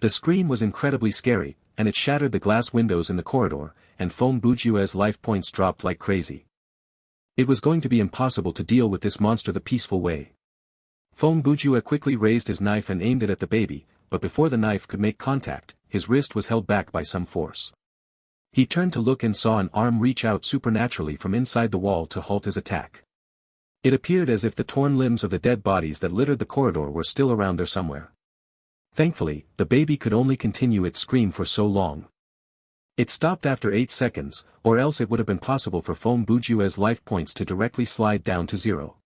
A: The scream was incredibly scary, and it shattered the glass windows in the corridor, and Feng Bujue's life points dropped like crazy. It was going to be impossible to deal with this monster the peaceful way. Feng Bujue quickly raised his knife and aimed it at the baby, but before the knife could make contact, his wrist was held back by some force. He turned to look and saw an arm reach out supernaturally from inside the wall to halt his attack. It appeared as if the torn limbs of the dead bodies that littered the corridor were still around there somewhere. Thankfully, the baby could only continue its scream for so long. It stopped after 8 seconds, or else it would have been possible for Feng Bujue's life points to directly slide down to 0.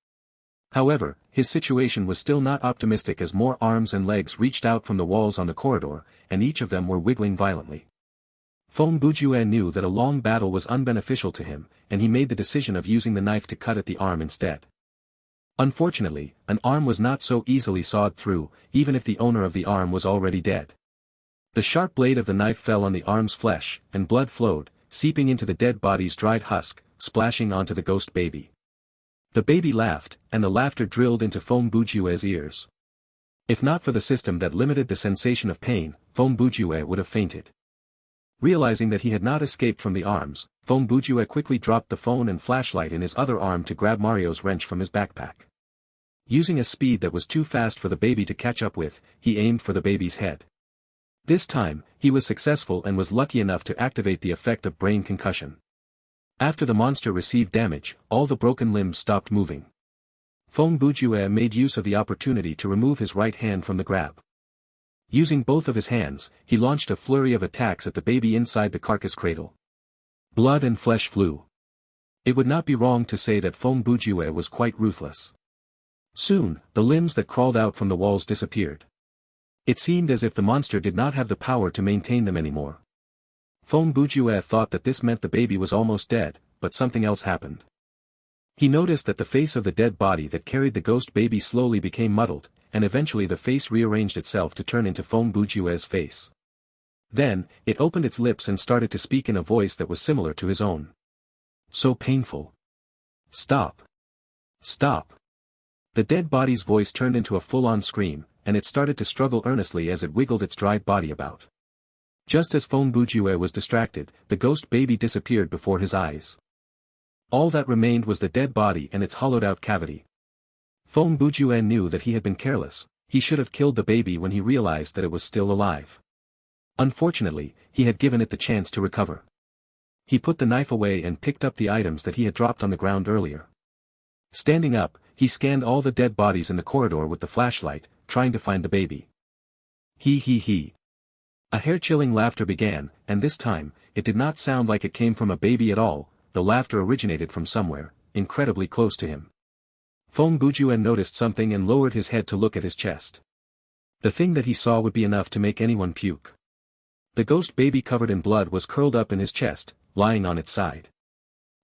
A: However, his situation was still not optimistic as more arms and legs reached out from the walls on the corridor, and each of them were wiggling violently. Feng Bujue knew that a long battle was unbeneficial to him, and he made the decision of using the knife to cut at the arm instead. Unfortunately, an arm was not so easily sawed through, even if the owner of the arm was already dead. The sharp blade of the knife fell on the arm's flesh, and blood flowed, seeping into the dead body's dried husk, splashing onto the ghost baby. The baby laughed, and the laughter drilled into Feng Bujue's ears. If not for the system that limited the sensation of pain, Feng Bujue would have fainted. Realizing that he had not escaped from the arms, Feng Bujue quickly dropped the phone and flashlight in his other arm to grab Mario's wrench from his backpack. Using a speed that was too fast for the baby to catch up with, he aimed for the baby's head. This time, he was successful and was lucky enough to activate the effect of brain concussion. After the monster received damage, all the broken limbs stopped moving. Feng Bujue made use of the opportunity to remove his right hand from the grab. Using both of his hands, he launched a flurry of attacks at the baby inside the carcass cradle. Blood and flesh flew. It would not be wrong to say that Feng Bujue was quite ruthless. Soon, the limbs that crawled out from the walls disappeared. It seemed as if the monster did not have the power to maintain them anymore. Feng Bujue thought that this meant the baby was almost dead, but something else happened. He noticed that the face of the dead body that carried the ghost baby slowly became muddled, and eventually the face rearranged itself to turn into Feng Bujue's face. Then, it opened its lips and started to speak in a voice that was similar to his own. "So painful. Stop. Stop." The dead body's voice turned into a full-on scream, and it started to struggle earnestly as it wiggled its dried body about. Just as Feng Bujue was distracted, the ghost baby disappeared before his eyes. All that remained was the dead body and its hollowed-out cavity. Feng Bujue knew that he had been careless. He should have killed the baby when he realized that it was still alive. Unfortunately, he had given it the chance to recover. He put the knife away and picked up the items that he had dropped on the ground earlier. Standing up, he scanned all the dead bodies in the corridor with the flashlight, trying to find the baby. He. A hair-chilling laughter began, and this time, it did not sound like it came from a baby at all. The laughter originated from somewhere, incredibly close to him. Feng Bujue noticed something and lowered his head to look at his chest. The thing that he saw would be enough to make anyone puke. The ghost baby covered in blood was curled up in his chest, lying on its side.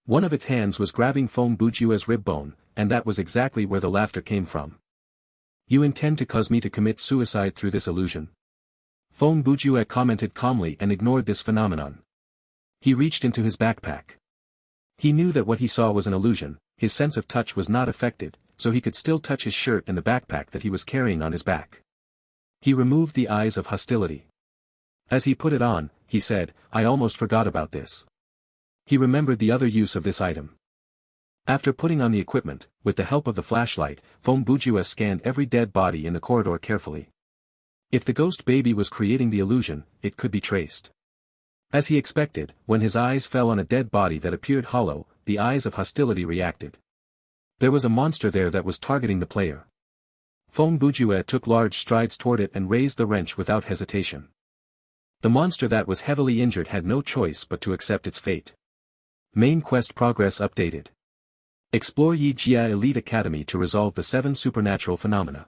A: One of its hands was grabbing Feng Bujue's rib bone, and that was exactly where the laughter came from. You intend to cause me to commit suicide through this illusion? Feng Bujue commented calmly and ignored this phenomenon. He reached into his backpack. He knew that what he saw was an illusion, his sense of touch was not affected, so he could still touch his shirt and the backpack that he was carrying on his back. He removed the eyes of hostility. As he put it on, he said, I almost forgot about this. He remembered the other use of this item. After putting on the equipment, with the help of the flashlight, Feng Bujue scanned every dead body in the corridor carefully. If the ghost baby was creating the illusion, it could be traced. As he expected, when his eyes fell on a dead body that appeared hollow, the eyes of hostility reacted. There was a monster there that was targeting the player. Feng Bujue took large strides toward it and raised the wrench without hesitation. The monster that was heavily injured had no choice but to accept its fate. Main quest progress updated. Explore Yi Jia Elite Academy to resolve the 7 supernatural phenomena.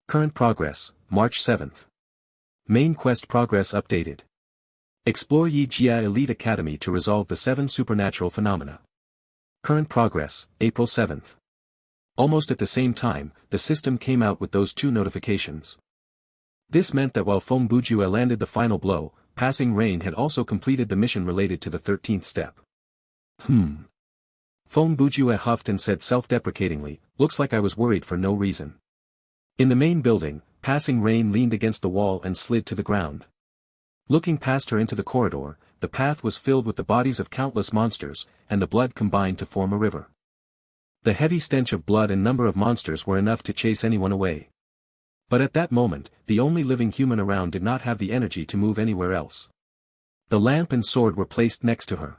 A: Current progress, March 7th. Main quest progress updated. Explore Yi Jia Elite Academy to resolve the 7 supernatural phenomena. Current progress, April 7th. Almost at the same time, the system came out with those 2 notifications. This meant that while Feng Bujue landed the final blow, Passing Rain had also completed the mission related to the 13th step. Feng Bujue huffed and said self-deprecatingly, looks like I was worried for no reason. In the main building, Passing Rain leaned against the wall and slid to the ground. Looking past her into the corridor, the path was filled with the bodies of countless monsters, and the blood combined to form a river. The heavy stench of blood and number of monsters were enough to chase anyone away. But at that moment, the only living human around did not have the energy to move anywhere else. The lamp and sword were placed next to her.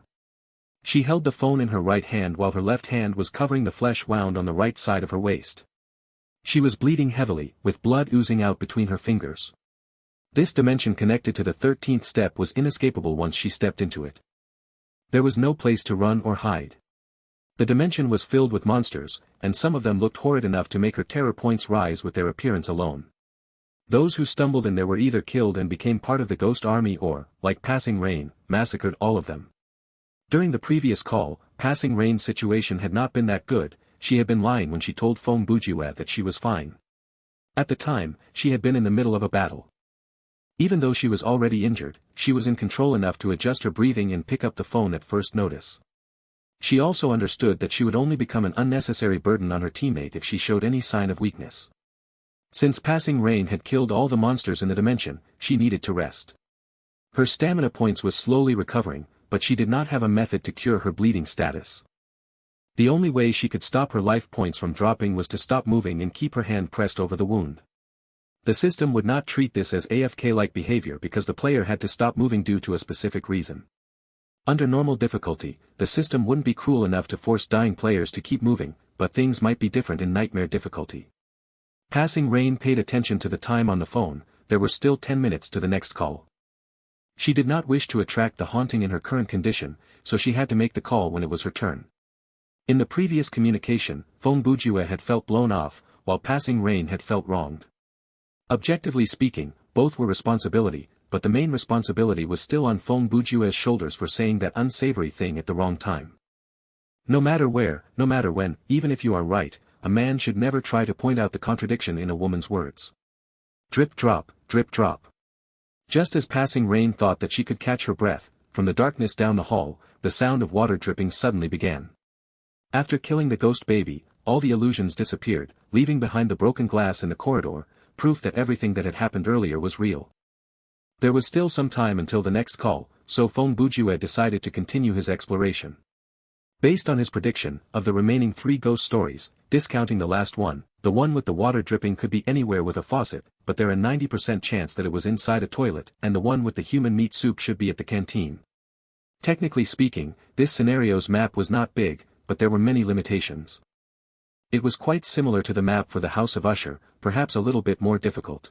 A: She held the phone in her right hand while her left hand was covering the flesh wound on the right side of her waist. She was bleeding heavily, with blood oozing out between her fingers. This dimension connected to the 13th step was inescapable once she stepped into it. There was no place to run or hide. The dimension was filled with monsters, and some of them looked horrid enough to make her terror points rise with their appearance alone. Those who stumbled in there were either killed and became part of the ghost army or, like Passing Rain, massacred all of them. During the previous call, Passing Rain's situation had not been that good, she had been lying when she told Feng Bujue that she was fine. At the time, she had been in the middle of a battle. Even though she was already injured, she was in control enough to adjust her breathing and pick up the phone at first notice. She also understood that she would only become an unnecessary burden on her teammate if she showed any sign of weakness. Since Passing Rain had killed all the monsters in the dimension, she needed to rest. Her stamina points was slowly recovering, but she did not have a method to cure her bleeding status. The only way she could stop her life points from dropping was to stop moving and keep her hand pressed over the wound. The system would not treat this as AFK-like behavior because the player had to stop moving due to a specific reason. Under normal difficulty, the system wouldn't be cruel enough to force dying players to keep moving, but things might be different in nightmare difficulty. Passing Rain paid attention to the time on the phone, there were still 10 minutes to the next call. She did not wish to attract the haunting in her current condition, so she had to make the call when it was her turn. In the previous communication, Feng Bujue had felt blown off, while Passing Rain had felt wronged. Objectively speaking, both were responsibility, but the main responsibility was still on Feng Bujue's shoulders for saying that unsavory thing at the wrong time. No matter where, no matter when, even if you are right, a man should never try to point out the contradiction in a woman's words. Drip drop, drip drop. Just as Passing Rain thought that she could catch her breath, from the darkness down the hall, the sound of water dripping suddenly began. After killing the ghost baby, all the illusions disappeared, leaving behind the broken glass in the corridor, proof that everything that had happened earlier was real. There was still some time until the next call, so Feng Bujue decided to continue his exploration. Based on his prediction, of the remaining 3 ghost stories, discounting the last one, the one with the water dripping could be anywhere with a faucet, but there are 90% chance that it was inside a toilet, and the one with the human meat soup should be at the canteen. Technically speaking, this scenario's map was not big, but there were many limitations. It was quite similar to the map for the House of Usher, perhaps a little bit more difficult.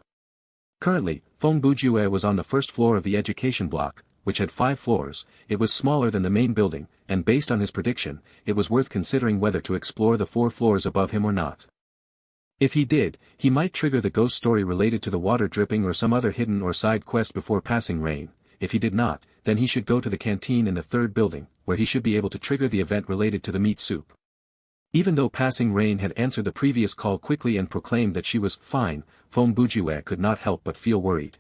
A: Currently, Feng Bujue was on the first floor of the education block, which had 5 floors, it was smaller than the main building, and based on his prediction, it was worth considering whether to explore the 4 floors above him or not. If he did, he might trigger the ghost story related to the water dripping or some other hidden or side quest before passing rain. If he did not, then he should go to the canteen in the 3rd building, where he should be able to trigger the event related to the meat soup. Even though passing rain had answered the previous call quickly and proclaimed that she was fine, Fong Bujue could not help but feel worried.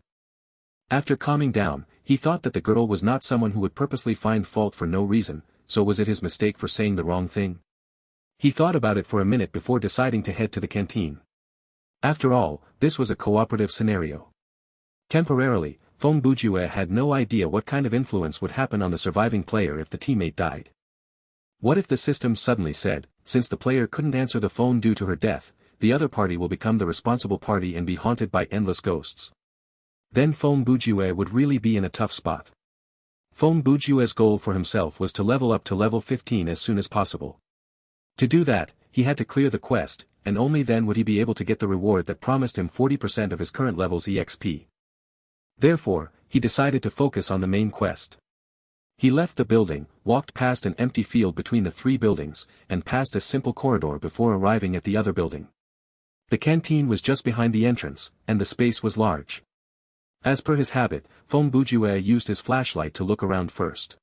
A: After calming down, he thought that the girl was not someone who would purposely find fault for no reason, so was it his mistake for saying the wrong thing? He thought about it for a minute before deciding to head to the canteen. After all, this was a cooperative scenario. Temporarily, Fong Bujue had no idea what kind of influence would happen on the surviving player if the teammate died. What if the system suddenly said, since the player couldn't answer the phone due to her death, the other party will become the responsible party and be haunted by endless ghosts? Then Fong Bujue would really be in a tough spot. Fong Bujue's goal for himself was to level up to level 15 as soon as possible. To do that, he had to clear the quest, and only then would he be able to get the reward that promised him 40% of his current level's EXP. Therefore, he decided to focus on the main quest. He left the building, walked past an empty field between the 3 buildings, and passed a simple corridor before arriving at the other building. The canteen was just behind the entrance, and the space was large. As per his habit, Fong Bujue used his flashlight to look around first.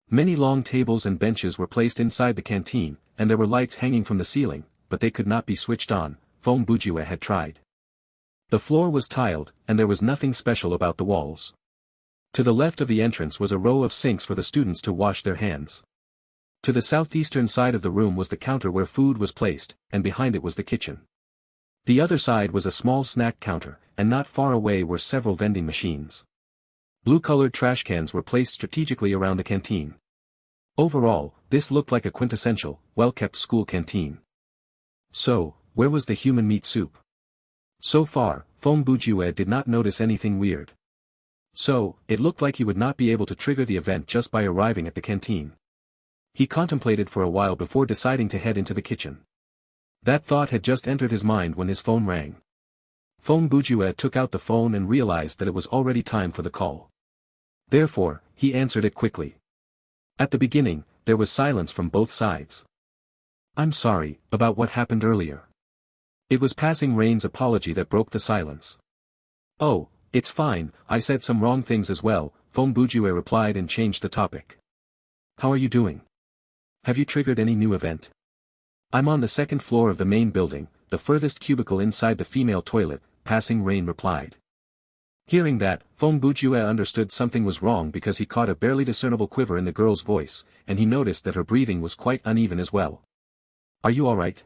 A: Many long tables and benches were placed inside the canteen, and there were lights hanging from the ceiling, but they could not be switched on. Fong Bujue had tried. The floor was tiled, and there was nothing special about the walls. To the left of the entrance was a row of sinks for the students to wash their hands. To the southeastern side of the room was the counter where food was placed, and behind it was the kitchen. The other side was a small snack counter, and not far away were several vending machines. Blue-colored trash cans were placed strategically around the canteen. Overall, this looked like a quintessential, well-kept school canteen. So, where was the human meat soup? So far, Fong Bujue did not notice anything weird. So, it looked like he would not be able to trigger the event just by arriving at the canteen. He contemplated for a while before deciding to head into the kitchen. That thought had just entered his mind when his phone rang. Fong Bujue took out the phone and realized that it was already time for the call. Therefore, he answered it quickly. At the beginning, there was silence from both sides. "I'm sorry, about what happened earlier." It was Passing Rain's apology that broke the silence. "Oh, it's fine, I said some wrong things as well," Fong Bujue replied and changed the topic. "How are you doing? Have you triggered any new event?" "I'm on the 2nd floor of the main building, the furthest cubicle inside the female toilet," Passing Rain replied. Hearing that, Fong Bujue understood something was wrong because he caught a barely discernible quiver in the girl's voice, and he noticed that her breathing was quite uneven as well. "Are you alright?"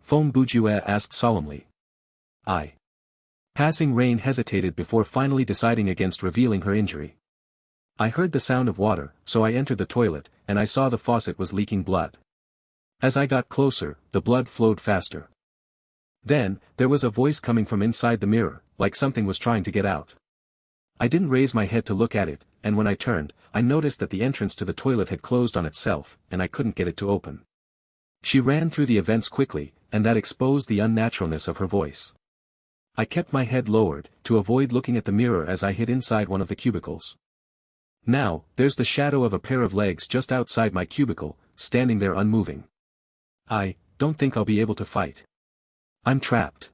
A: Fong Bujue asked solemnly. Passing Rain hesitated before finally deciding against revealing her injury. "I heard the sound of water, so I entered the toilet, and I saw the faucet was leaking blood. As I got closer, the blood flowed faster. Then, there was a voice coming from inside the mirror, like something was trying to get out. I didn't raise my head to look at it, and when I turned, I noticed that the entrance to the toilet had closed on itself, and I couldn't get it to open." She ran through the events quickly, and that exposed the unnaturalness of her voice. "I kept my head lowered, to avoid looking at the mirror as I hid inside one of the cubicles. Now, there's the shadow of a pair of legs just outside my cubicle, standing there unmoving. I don't think I'll be able to fight. I'm trapped."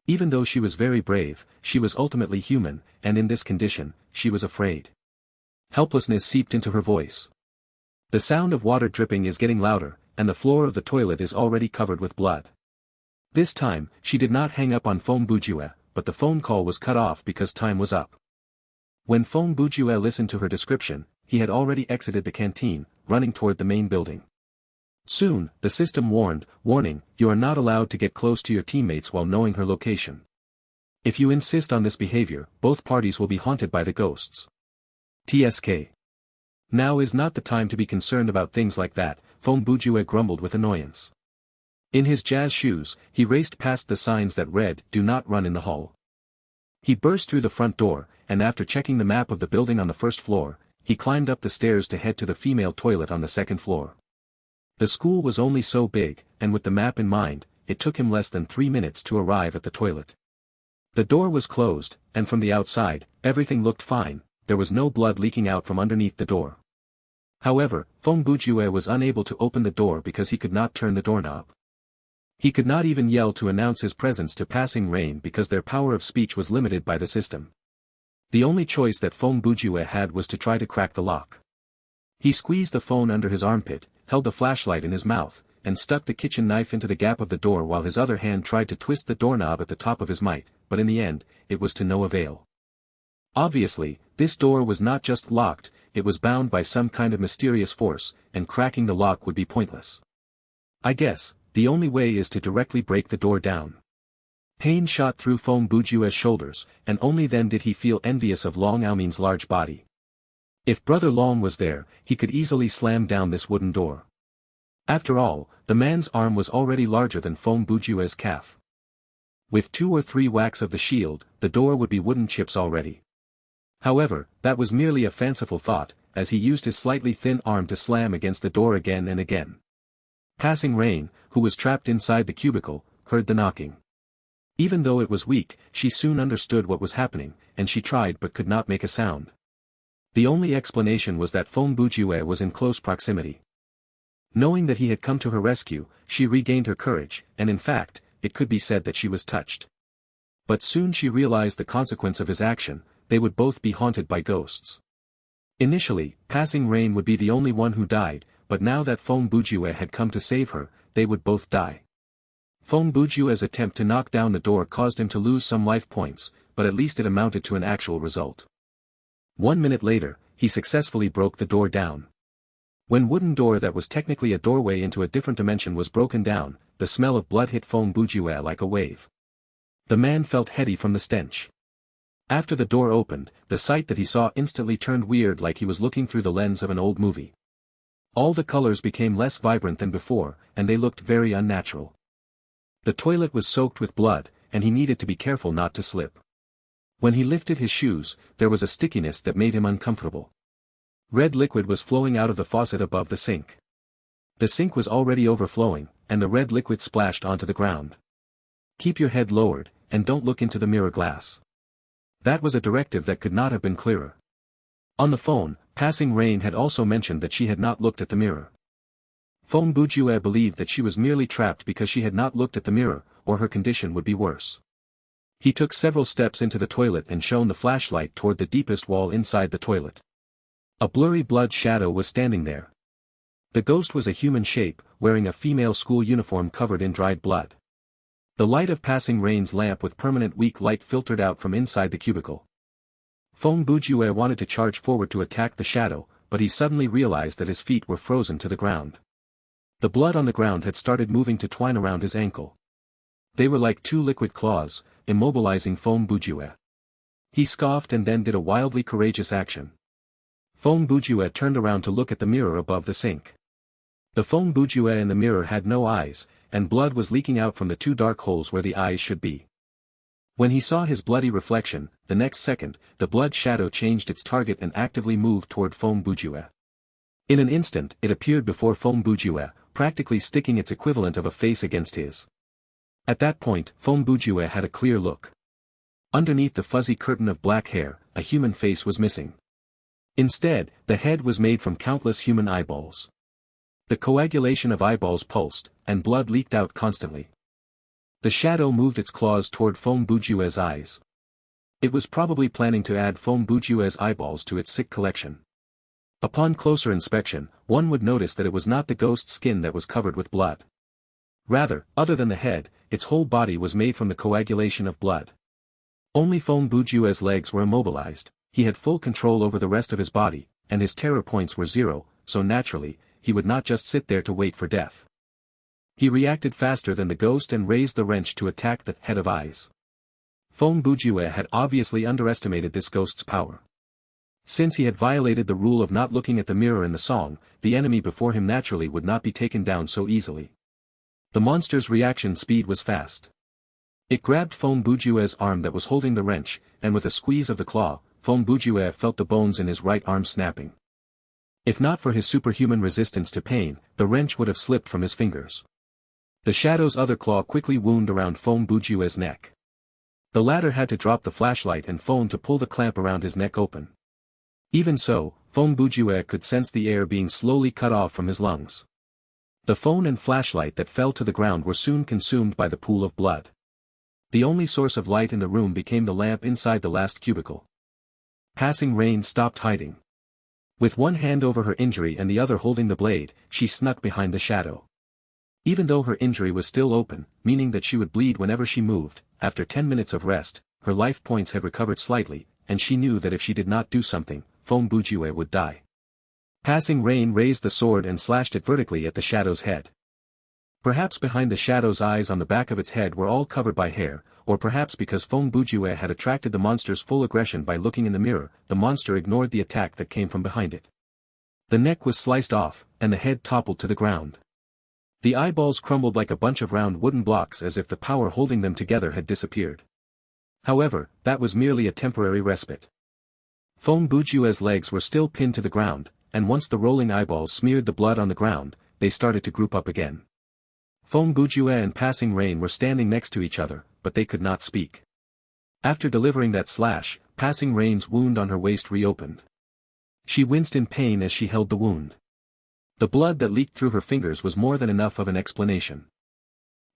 A: Even though she was very brave, she was ultimately human, and in this condition, she was afraid. Helplessness seeped into her voice. "The sound of water dripping is getting louder, and the floor of the toilet is already covered with blood." This time, she did not hang up on Fong Bujue, but the phone call was cut off because time was up. When Fong Bujue listened to her description, he had already exited the canteen, running toward the main building. Soon, the system warned, "Warning, you are not allowed to get close to your teammates while knowing her location. If you insist on this behavior, both parties will be haunted by the ghosts. TSK. Now is not the time to be concerned about things like that," Fong Bujue grumbled with annoyance. In his jazz shoes, he raced past the signs that read, "Do not run in the hall." He burst through the front door, and after checking the map of the building on the 1st floor, he climbed up the stairs to head to the female toilet on the 2nd floor. The school was only so big, and with the map in mind, it took him less than 3 minutes to arrive at the toilet. The door was closed, and from the outside, everything looked fine, there was no blood leaking out from underneath the door. However, Feng Bujue was unable to open the door because he could not turn the doorknob. He could not even yell to announce his presence to Passing Rain because their power of speech was limited by the system. The only choice that Feng Bujue had was to try to crack the lock. He squeezed the phone under his armpit, held the flashlight in his mouth, and stuck the kitchen knife into the gap of the door while his other hand tried to twist the doorknob at the top of his might, but in the end, it was to no avail. Obviously, this door was not just locked, it was bound by some kind of mysterious force, and cracking the lock would be pointless. I guess, the only way is to directly break the door down. Pain shot through Feng Bujue's shoulders, and only then did he feel envious of Long Aomin's large body. If Brother Long was there, he could easily slam down this wooden door. After all, the man's arm was already larger than Feng Bujue's calf. With 2 or 3 whacks of the shield, the door would be wooden chips already. However, that was merely a fanciful thought, as he used his slightly thin arm to slam against the door again and again. Passing Rain, who was trapped inside the cubicle, heard the knocking. Even though it was weak, she soon understood what was happening, and she tried but could not make a sound. The only explanation was that Feng Bujue was in close proximity. Knowing that he had come to her rescue, she regained her courage, and in fact, it could be said that she was touched. But soon she realized the consequence of his action, they would both be haunted by ghosts. Initially, Passing Rain would be the only one who died, but now that Feng Bujue had come to save her, they would both die. Feng Bujue's attempt to knock down the door caused him to lose some life points, but at least it amounted to an actual result. 1 minute later, he successfully broke the door down. When wooden door that was technically a doorway into a different dimension was broken down, the smell of blood hit Feng Bujue like a wave. The man felt heady from the stench. After the door opened, the sight that he saw instantly turned weird, like he was looking through the lens of an old movie. All the colors became less vibrant than before, and they looked very unnatural. The toilet was soaked with blood, and he needed to be careful not to slip. When he lifted his shoes, there was a stickiness that made him uncomfortable. Red liquid was flowing out of the faucet above the sink. The sink was already overflowing, and the red liquid splashed onto the ground. Keep your head lowered, and don't look into the mirror glass. That was a directive that could not have been clearer. On the phone, Passing Rain had also mentioned that she had not looked at the mirror. Feng Bujue believed that she was merely trapped because she had not looked at the mirror, or her condition would be worse. He took several steps into the toilet and shone the flashlight toward the deepest wall inside the toilet. A blurry blood shadow was standing there. The ghost was a human shape, wearing a female school uniform covered in dried blood. The light of Passing Rain's lamp with permanent weak light filtered out from inside the cubicle. Feng Bujue wanted to charge forward to attack the shadow, but he suddenly realized that his feet were frozen to the ground. The blood on the ground had started moving to twine around his ankle. They were like 2 liquid claws, immobilizing Feng Bujue. He scoffed and then did a wildly courageous action. Feng Bujue turned around to look at the mirror above the sink. The Feng Bujue in the mirror had no eyes, and blood was leaking out from the 2 dark holes where the eyes should be. When he saw his bloody reflection, the next second, the blood shadow changed its target and actively moved toward Feng Bujue. In an instant, it appeared before Feng Bujue, practically sticking its equivalent of a face against his. At that point, Feng Bujue had a clear look. Underneath the fuzzy curtain of black hair, a human face was missing. Instead, the head was made from countless human eyeballs. The coagulation of eyeballs pulsed, and blood leaked out constantly. The shadow moved its claws toward Feng Bujue's eyes. It was probably planning to add Feng Bujue's eyeballs to its sick collection. Upon closer inspection, one would notice that it was not the ghost's skin that was covered with blood. Rather, other than the head, its whole body was made from the coagulation of blood. Only Feng Bujue's legs were immobilized, he had full control over the rest of his body, and his terror points were 0, so naturally, he would not just sit there to wait for death. He reacted faster than the ghost and raised the wrench to attack the head of eyes. Feng Bujue had obviously underestimated this ghost's power. Since he had violated the rule of not looking at the mirror in the song, the enemy before him naturally would not be taken down so easily. The monster's reaction speed was fast. It grabbed Feng Bujue's arm that was holding the wrench, and with a squeeze of the claw, Feng Bujue felt the bones in his right arm snapping. If not for his superhuman resistance to pain, the wrench would have slipped from his fingers. The shadow's other claw quickly wound around Feng Bujue's neck. The latter had to drop the flashlight and phone to pull the clamp around his neck open. Even so, Feng Bujue could sense the air being slowly cut off from his lungs. The phone and flashlight that fell to the ground were soon consumed by the pool of blood. The only source of light in the room became the lamp inside the last cubicle. Passing Rain stopped hiding. With one hand over her injury and the other holding the blade, she snuck behind the shadow. Even though her injury was still open, meaning that she would bleed whenever she moved, after 10 minutes of rest, her life points had recovered slightly, and she knew that if she did not do something, Feng Bujue would die. Passing Rain raised the sword and slashed it vertically at the shadow's head. Perhaps behind the shadow's eyes on the back of its head were all covered by hair, or perhaps because Feng Bujue had attracted the monster's full aggression by looking in the mirror, the monster ignored the attack that came from behind it. The neck was sliced off, and the head toppled to the ground. The eyeballs crumbled like a bunch of round wooden blocks as if the power holding them together had disappeared. However, that was merely a temporary respite. Feng Bujue's legs were still pinned to the ground, and once the rolling eyeballs smeared the blood on the ground, they started to group up again. Feng Bujue and Passing Rain were standing next to each other, but they could not speak. After delivering that slash, Passing Rain's wound on her waist reopened. She winced in pain as she held the wound. The blood that leaked through her fingers was more than enough of an explanation.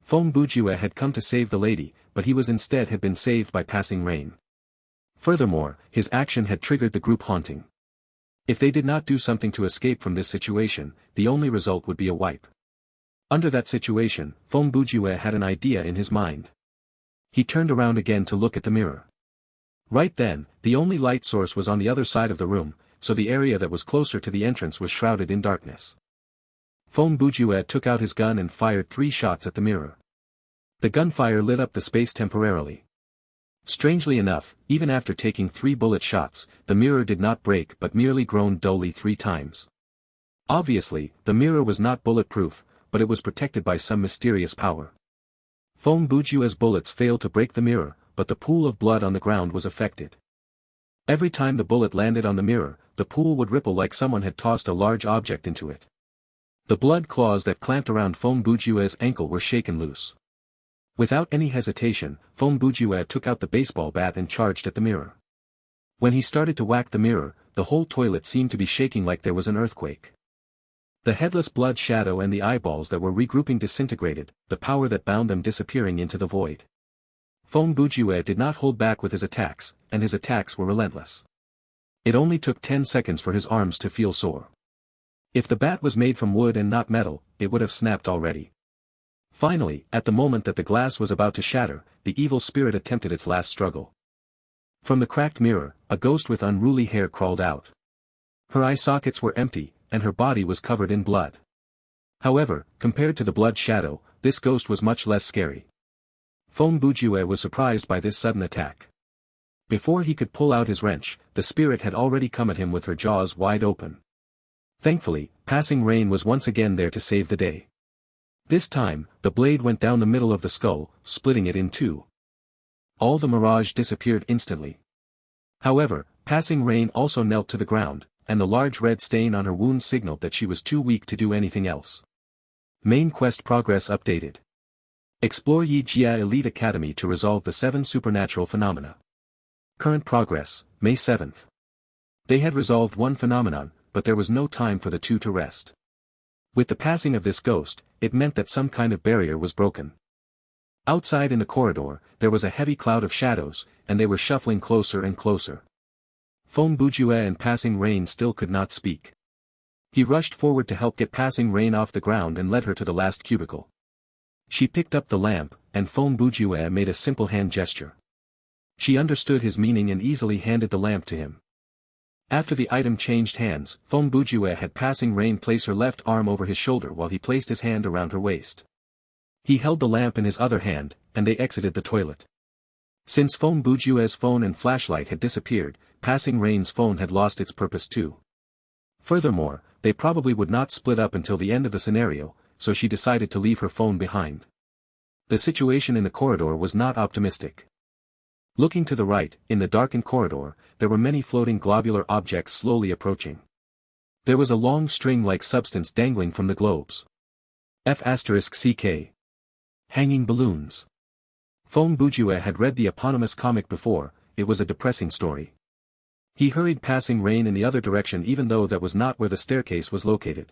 A: Feng Bujue had come to save the lady, but he was instead had been saved by Passing Rain. Furthermore, his action had triggered the group haunting. If they did not do something to escape from this situation, the only result would be a wipe. Under that situation, Feng Bujue had an idea in his mind. He turned around again to look at the mirror. Right then, the only light source was on the other side of the room, so the area that was closer to the entrance was shrouded in darkness. Feng Bujue took out his gun and fired 3 shots at the mirror. The gunfire lit up the space temporarily. Strangely enough, even after taking 3 bullet shots, the mirror did not break but merely groaned dully 3 times. Obviously, the mirror was not bulletproof, but it was protected by some mysterious power. Feng Bujue's bullets failed to break the mirror, but the pool of blood on the ground was affected. Every time the bullet landed on the mirror, the pool would ripple like someone had tossed a large object into it. The blood claws that clamped around Feng Bujue's ankle were shaken loose. Without any hesitation, Feng Bujue took out the baseball bat and charged at the mirror. When he started to whack the mirror, the whole toilet seemed to be shaking like there was an earthquake. The headless blood shadow and the eyeballs that were regrouping disintegrated, the power that bound them disappearing into the void. Feng Bujue did not hold back with his attacks, and his attacks were relentless. It only took 10 seconds for his arms to feel sore. If the bat was made from wood and not metal, it would have snapped already. Finally, at the moment that the glass was about to shatter, the evil spirit attempted its last struggle. From the cracked mirror, a ghost with unruly hair crawled out. Her eye sockets were empty, and her body was covered in blood. However, compared to the blood shadow, this ghost was much less scary. Feng Bujue was surprised by this sudden attack. Before he could pull out his wrench, the spirit had already come at him with her jaws wide open. Thankfully, Passing Rain was once again there to save the day. This time, the blade went down the middle of the skull, splitting it in 2. All the mirage disappeared instantly. However, Passing Rain also knelt to the ground, and the large red stain on her wound signaled that she was too weak to do anything else. Main quest progress updated. Explore Yi Jia Elite Academy to resolve the 7 supernatural phenomena. Current progress, May 7th. They had resolved 1 phenomenon, but there was no time for the 2 to rest. With the passing of this ghost, it meant that some kind of barrier was broken. Outside in the corridor, there was a heavy cloud of shadows, and they were shuffling closer and closer. Feng Bujue and Passing Rain still could not speak. He rushed forward to help get Passing Rain off the ground and led her to the last cubicle. She picked up the lamp, and Feng Bujue made a simple hand gesture. She understood his meaning and easily handed the lamp to him. After the item changed hands, Feng Bujue had Passing Rain place her left arm over his shoulder while he placed his hand around her waist. He held the lamp in his other hand, and they exited the toilet. Since Feng Bujue's phone and flashlight had disappeared, Passing Rain's phone had lost its purpose too. Furthermore, they probably would not split up until the end of the scenario, so she decided to leave her phone behind. The situation in the corridor was not optimistic. Looking to the right, in the darkened corridor, there were many floating globular objects slowly approaching. There was a long string-like substance dangling from the globes. F***CK. Hanging balloons. Feng Bujue had read the eponymous comic before. It was a depressing story. He hurried passing Rain in the other direction even though that was not where the staircase was located.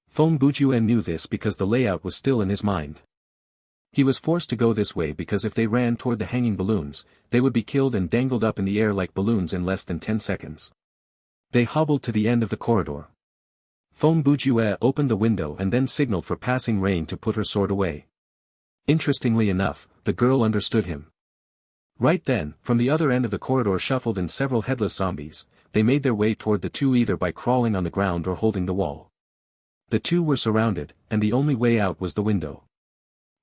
A: Feng Bujue knew this because the layout was still in his mind. He was forced to go this way because if they ran toward the hanging balloons, they would be killed and dangled up in the air like balloons in less than 10 seconds. They hobbled to the end of the corridor. Feng Bujue opened the window and then signaled for passing Rain to put her sword away. Interestingly enough, the girl understood him. Right then, from the other end of the corridor shuffled in several headless zombies. They made their way toward the two either by crawling on the ground or holding the wall. The two were surrounded, and the only way out was the window.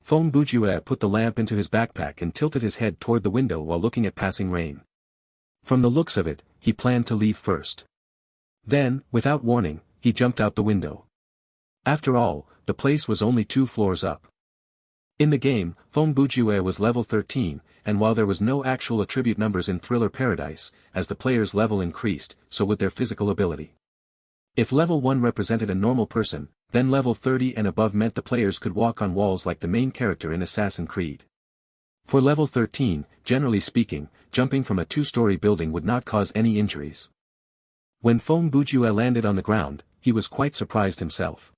A: Feng Bujue put the lamp into his backpack and tilted his head toward the window while looking at passing Rain. From the looks of it, he planned to leave first. Then, without warning, he jumped out the window. After all, the place was only 2 floors up. In the game, Feng Bujue was level 13, and while there was no actual attribute numbers in Thriller Paradise, as the player's level increased, so would their physical ability. If level 1 represented a normal person, then level 30 and above meant the players could walk on walls like the main character in Assassin's Creed. For level 13, generally speaking, jumping from a 2-story building would not cause any injuries. When Feng Bujue landed on the ground, he was quite surprised himself.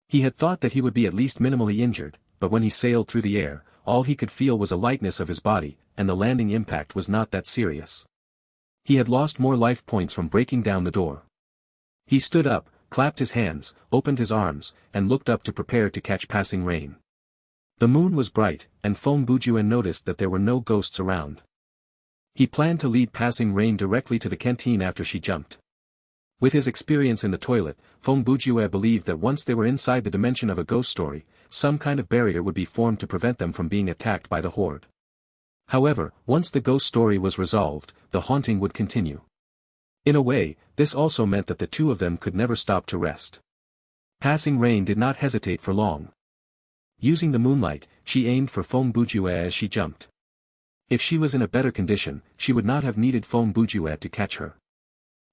A: He had thought that he would be at least minimally injured, but when he sailed through the air, all he could feel was a lightness of his body, and the landing impact was not that serious. He had lost more life points from breaking down the door. He stood up, clapped his hands, opened his arms, and looked up to prepare to catch passing Rain. The moon was bright, and Feng Bujue noticed that there were no ghosts around. He planned to lead passing Rain directly to the canteen after she jumped. With his experience in the toilet, Feng Bujue believed that once they were inside the dimension of a ghost story, some kind of barrier would be formed to prevent them from being attacked by the horde. However, once the ghost story was resolved, the haunting would continue. In a way, this also meant that the two of them could never stop to rest. Passing Rain did not hesitate for long. Using the moonlight, she aimed for Feng Bujue as she jumped. If she was in a better condition, she would not have needed Feng Bujue to catch her.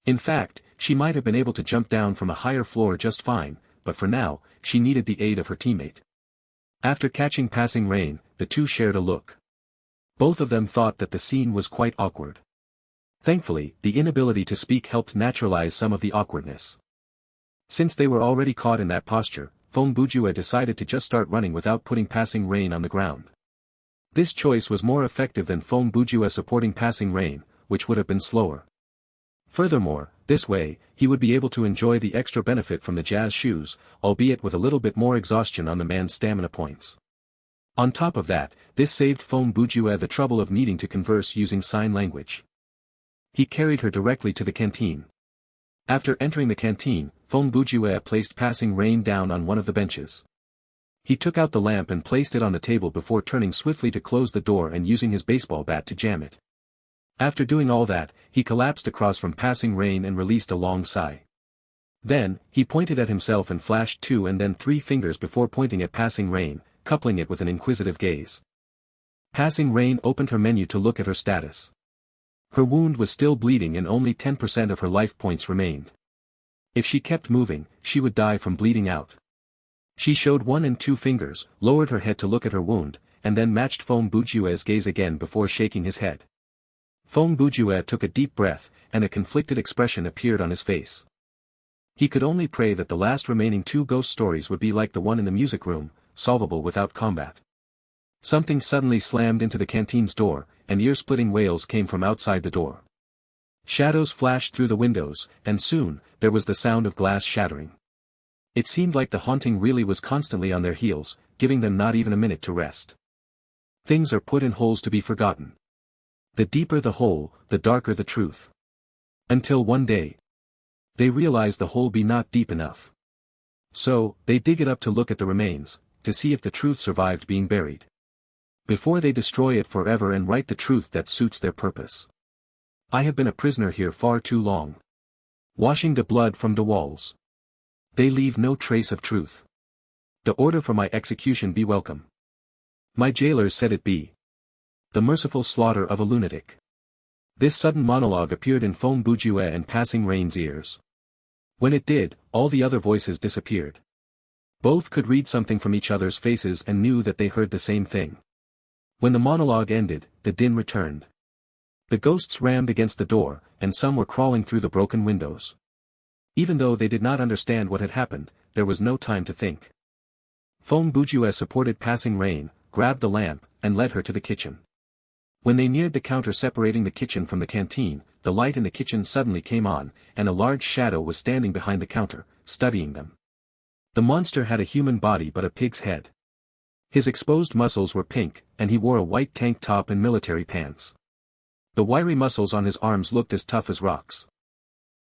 A: In fact, she might have been able to jump down from a higher floor just fine, but for now, she needed the aid of her teammate. After catching passing Rain, the two shared a look. Both of them thought that the scene was quite awkward. Thankfully, the inability to speak helped naturalize some of the awkwardness. Since they were already caught in that posture, Feng Bujue decided to just start running without putting passing Rain on the ground. This choice was more effective than Feng Bujue supporting passing Rain, which would have been slower. Furthermore, this way, he would be able to enjoy the extra benefit from the jazz shoes, albeit with a little bit more exhaustion on the man's stamina points. On top of that, this saved Feng Bujue the trouble of needing to converse using sign language. He carried her directly to the canteen. After entering the canteen, Feng Bujue placed passing Rain down on one of the benches. He took out the lamp and placed it on the table before turning swiftly to close the door and using his baseball bat to jam it. After doing all that, he collapsed across from passing Rain and released a long sigh. Then, he pointed at himself and flashed 2 and then 3 fingers before pointing at passing Rain, coupling it with an inquisitive gaze. Passing Rain opened her menu to look at her status. Her wound was still bleeding and only 10% of her life points remained. If she kept moving, she would die from bleeding out. She showed 1 and 2 fingers, lowered her head to look at her wound, and then matched Feng Bujue's gaze again before shaking his head. Feng Bujue took a deep breath, and a conflicted expression appeared on his face. He could only pray that the last remaining 2 ghost stories would be like the one in the music room, solvable without combat. Something suddenly slammed into the canteen's door, and ear-splitting wails came from outside the door. Shadows flashed through the windows, and soon, there was the sound of glass shattering. It seemed like the haunting really was constantly on their heels, giving them not even a minute to rest. Things are put in holes to be forgotten. The deeper the hole, the darker the truth. Until one day, they realize the hole be not deep enough. So, they dig it up to look at the remains, to see if the truth survived being buried. Before they destroy it forever and write the truth that suits their purpose. I have been a prisoner here far too long. Washing the blood from the walls. They leave no trace of truth. The order for my execution be welcome. My jailers said it be. The merciful slaughter of a lunatic. This sudden monologue appeared in Feng Bujue and passing Rain's ears. When it did, all the other voices disappeared. Both could read something from each other's faces and knew that they heard the same thing. When the monologue ended, the din returned. The ghosts rammed against the door, and some were crawling through the broken windows. Even though they did not understand what had happened, there was no time to think. Feng Bujue supported Passing Rain, grabbed the lamp, and led her to the kitchen. When they neared the counter separating the kitchen from the canteen, the light in the kitchen suddenly came on, and a large shadow was standing behind the counter, studying them. The monster had a human body but a pig's head. His exposed muscles were pink, and he wore a white tank top and military pants. The wiry muscles on his arms looked as tough as rocks.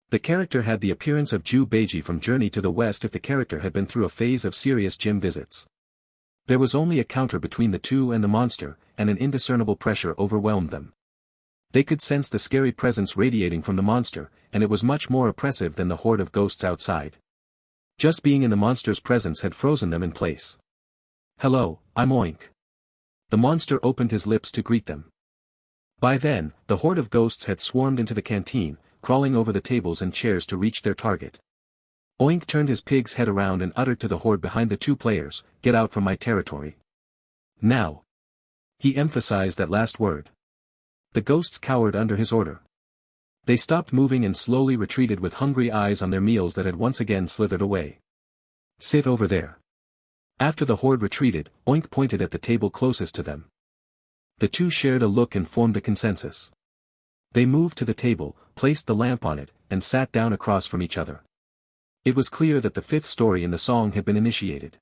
A: The character had the appearance of Zhu Beiji from Journey to the West if the character had been through a phase of serious gym visits. There was only a counter between the two and the monster, and an indiscernible pressure overwhelmed them. They could sense the scary presence radiating from the monster, and it was much more oppressive than the horde of ghosts outside. Just being in the monster's presence had frozen them in place. "Hello, I'm Oink." The monster opened his lips to greet them. By then, the horde of ghosts had swarmed into the canteen, crawling over the tables and chairs to reach their target. Oink turned his pig's head around and uttered to the horde behind the two players, "Get out from my territory. Now." He emphasized that last word. The ghosts cowered under his order. They stopped moving and slowly retreated with hungry eyes on their meals that had once again slithered away. "Sit over there." After the horde retreated, Oink pointed at the table closest to them. The two shared a look and formed a consensus. They moved to the table, placed the lamp on it, and sat down across from each other. It was clear that the fifth story in the song had been initiated.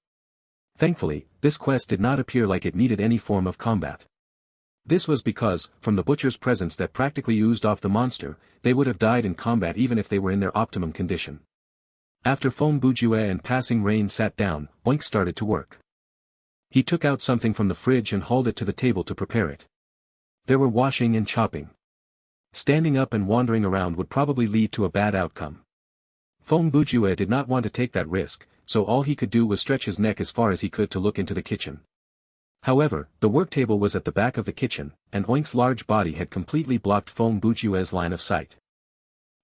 A: Thankfully, this quest did not appear like it needed any form of combat. This was because, from the butcher's presence that practically oozed off the monster, they would have died in combat even if they were in their optimum condition. After Feng Bujue and Passing Rain sat down, Oink started to work. He took out something from the fridge and hauled it to the table to prepare it. There were washing and chopping. Standing up and wandering around would probably lead to a bad outcome. Feng Bujue did not want to take that risk, so all he could do was stretch his neck as far as he could to look into the kitchen. However, the work table was at the back of the kitchen, and Oink's large body had completely blocked Feng Bujue's line of sight.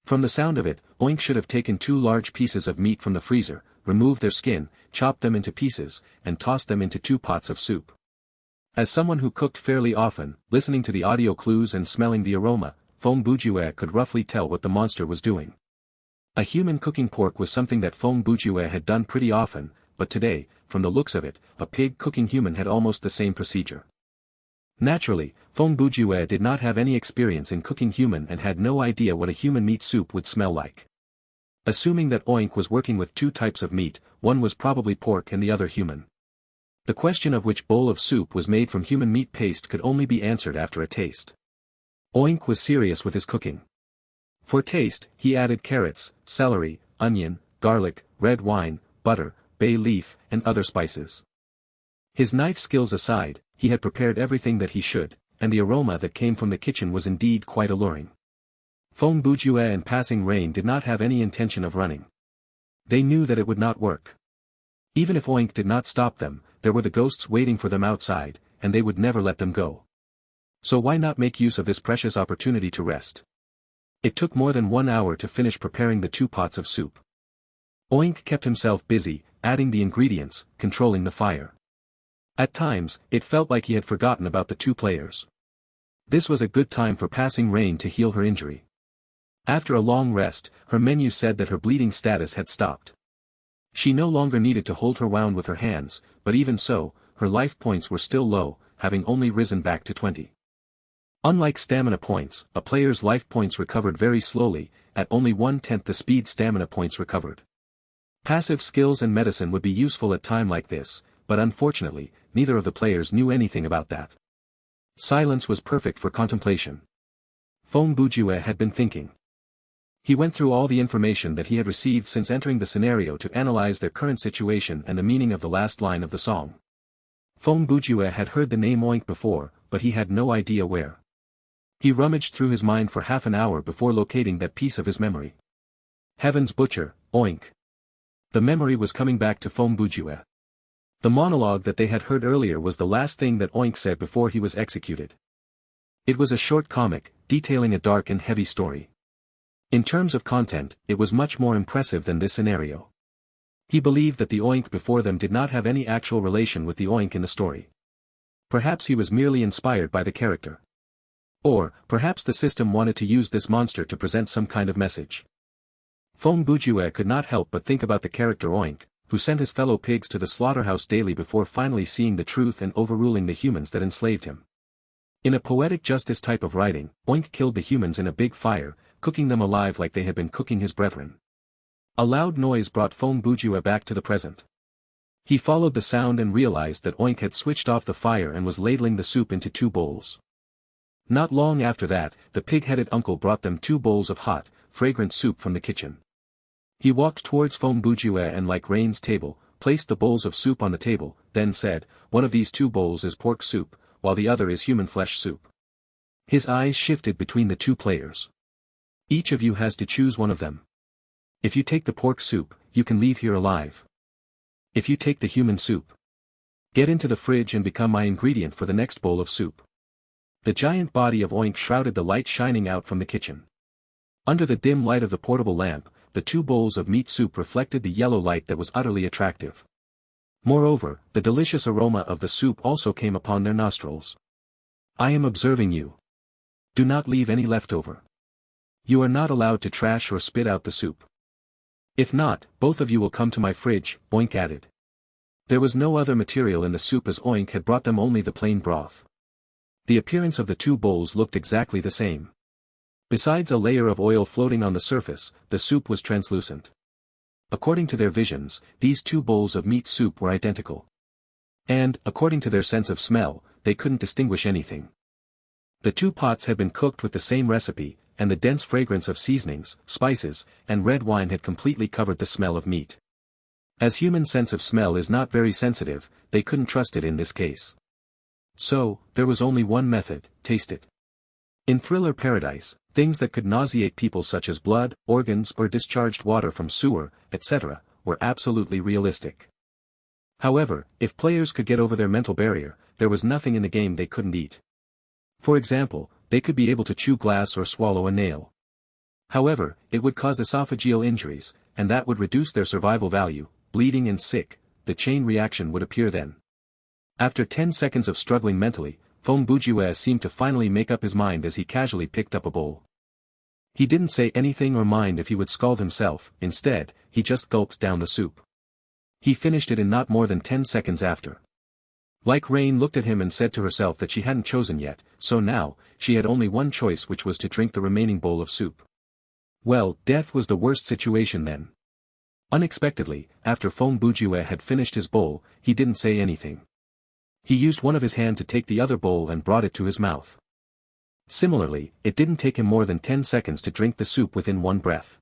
A: From the sound of it, Oink should have taken 2 large pieces of meat from the freezer, removed their skin, chopped them into pieces, and tossed them into 2 pots of soup. As someone who cooked fairly often, listening to the audio clues and smelling the aroma, Feng Bujue could roughly tell what the monster was doing. A human cooking pork was something that Feng Bujue had done pretty often, but today, from the looks of it, a pig cooking human had almost the same procedure. Naturally, Feng Bujue did not have any experience in cooking human and had no idea what a human meat soup would smell like. Assuming that Oink was working with 2 types of meat, one was probably pork and the other human. The question of which bowl of soup was made from human meat paste could only be answered after a taste. Oink was serious with his cooking. For taste, he added carrots, celery, onion, garlic, red wine, butter, bay leaf, and other spices. His knife skills aside, he had prepared everything that he should, and the aroma that came from the kitchen was indeed quite alluring. Feng Bujue and Passing Rain did not have any intention of running. They knew that it would not work. Even if Oink did not stop them, there were the ghosts waiting for them outside, and they would never let them go. So why not make use of this precious opportunity to rest? It took more than 1 hour to finish preparing the 2 pots of soup. Oink kept himself busy, adding the ingredients, controlling the fire. At times, it felt like he had forgotten about the 2 players. This was a good time for Passing Rain to heal her injury. After a long rest, her menu said that her bleeding status had stopped. She no longer needed to hold her wound with her hands, but even so, her life points were still low, having only risen back to 20. Unlike stamina points, a player's life points recovered very slowly, at only 1/10 the speed stamina points recovered. Passive skills and medicine would be useful at time like this, but unfortunately, neither of the players knew anything about that. Silence was perfect for contemplation. Feng Bujue had been thinking. He went through all the information that he had received since entering the scenario to analyze their current situation and the meaning of the last line of the song. Feng Bujue had heard the name Oink before, but he had no idea where. He rummaged through his mind for half an hour before locating that piece of his memory. Heaven's Butcher, Oink. The memory was coming back to Feng Bujue. The monologue that they had heard earlier was the last thing that Oink said before he was executed. It was a short comic, detailing a dark and heavy story. In terms of content, it was much more impressive than this scenario. He believed that the Oink before them did not have any actual relation with the Oink in the story. Perhaps he was merely inspired by the character. Or, perhaps the system wanted to use this monster to present some kind of message. Fong Bujue could not help but think about the character Oink, who sent his fellow pigs to the slaughterhouse daily before finally seeing the truth and overruling the humans that enslaved him. In a poetic justice type of writing, Oink killed the humans in a big fire, cooking them alive like they had been cooking his brethren. A loud noise brought Fong Bujue back to the present. He followed the sound and realized that Oink had switched off the fire and was ladling the soup into 2 bowls. Not long after that, the pig-headed uncle brought them 2 bowls of hot, fragrant soup from the kitchen. He walked towards Fong Bujue and, like Rain's table, placed the bowls of soup on the table, then said, "One of these 2 bowls is pork soup, while the other is human flesh soup." His eyes shifted between the 2 players. "Each of you has to choose one of them. If you take the pork soup, you can leave here alive. If you take the human soup, get into the fridge and become my ingredient for the next bowl of soup." The giant body of Oink shrouded the light shining out from the kitchen. Under the dim light of the portable lamp, the 2 bowls of meat soup reflected the yellow light that was utterly attractive. Moreover, the delicious aroma of the soup also came upon their nostrils. "I am observing you. Do not leave any left over. You are not allowed to trash or spit out the soup. If not, both of you will come to my fridge," Oink added. There was no other material in the soup as Oink had brought them only the plain broth. The appearance of the 2 bowls looked exactly the same. Besides a layer of oil floating on the surface, the soup was translucent. According to their visions, these 2 bowls of meat soup were identical. And, according to their sense of smell, they couldn't distinguish anything. The 2 pots had been cooked with the same recipe, and the dense fragrance of seasonings, spices, and red wine had completely covered the smell of meat. As human sense of smell is not very sensitive, they couldn't trust it in this case. So, there was only one method: taste it. In Thriller Paradise, things that could nauseate people such as blood, organs or discharged water from sewer, etc., were absolutely realistic. However, if players could get over their mental barrier, there was nothing in the game they couldn't eat. For example, they could be able to chew glass or swallow a nail. However, it would cause esophageal injuries, and that would reduce their survival value. Bleeding and sick, the chain reaction would appear then. After 10 seconds of struggling mentally, Fong Bujue seemed to finally make up his mind as he casually picked up a bowl. He didn't say anything or mind if he would scald himself. Instead, he just gulped down the soup. He finished it in not more than 10 seconds after. Like Rain looked at him and said to herself that she hadn't chosen yet, so now, she had only one choice, which was to drink the remaining bowl of soup. Well, death was the worst situation then. Unexpectedly, after Fong Bujue had finished his bowl, he didn't say anything. He used one of his hand to take the other bowl and brought it to his mouth. Similarly, it didn't take him more than 10 seconds to drink the soup within one breath.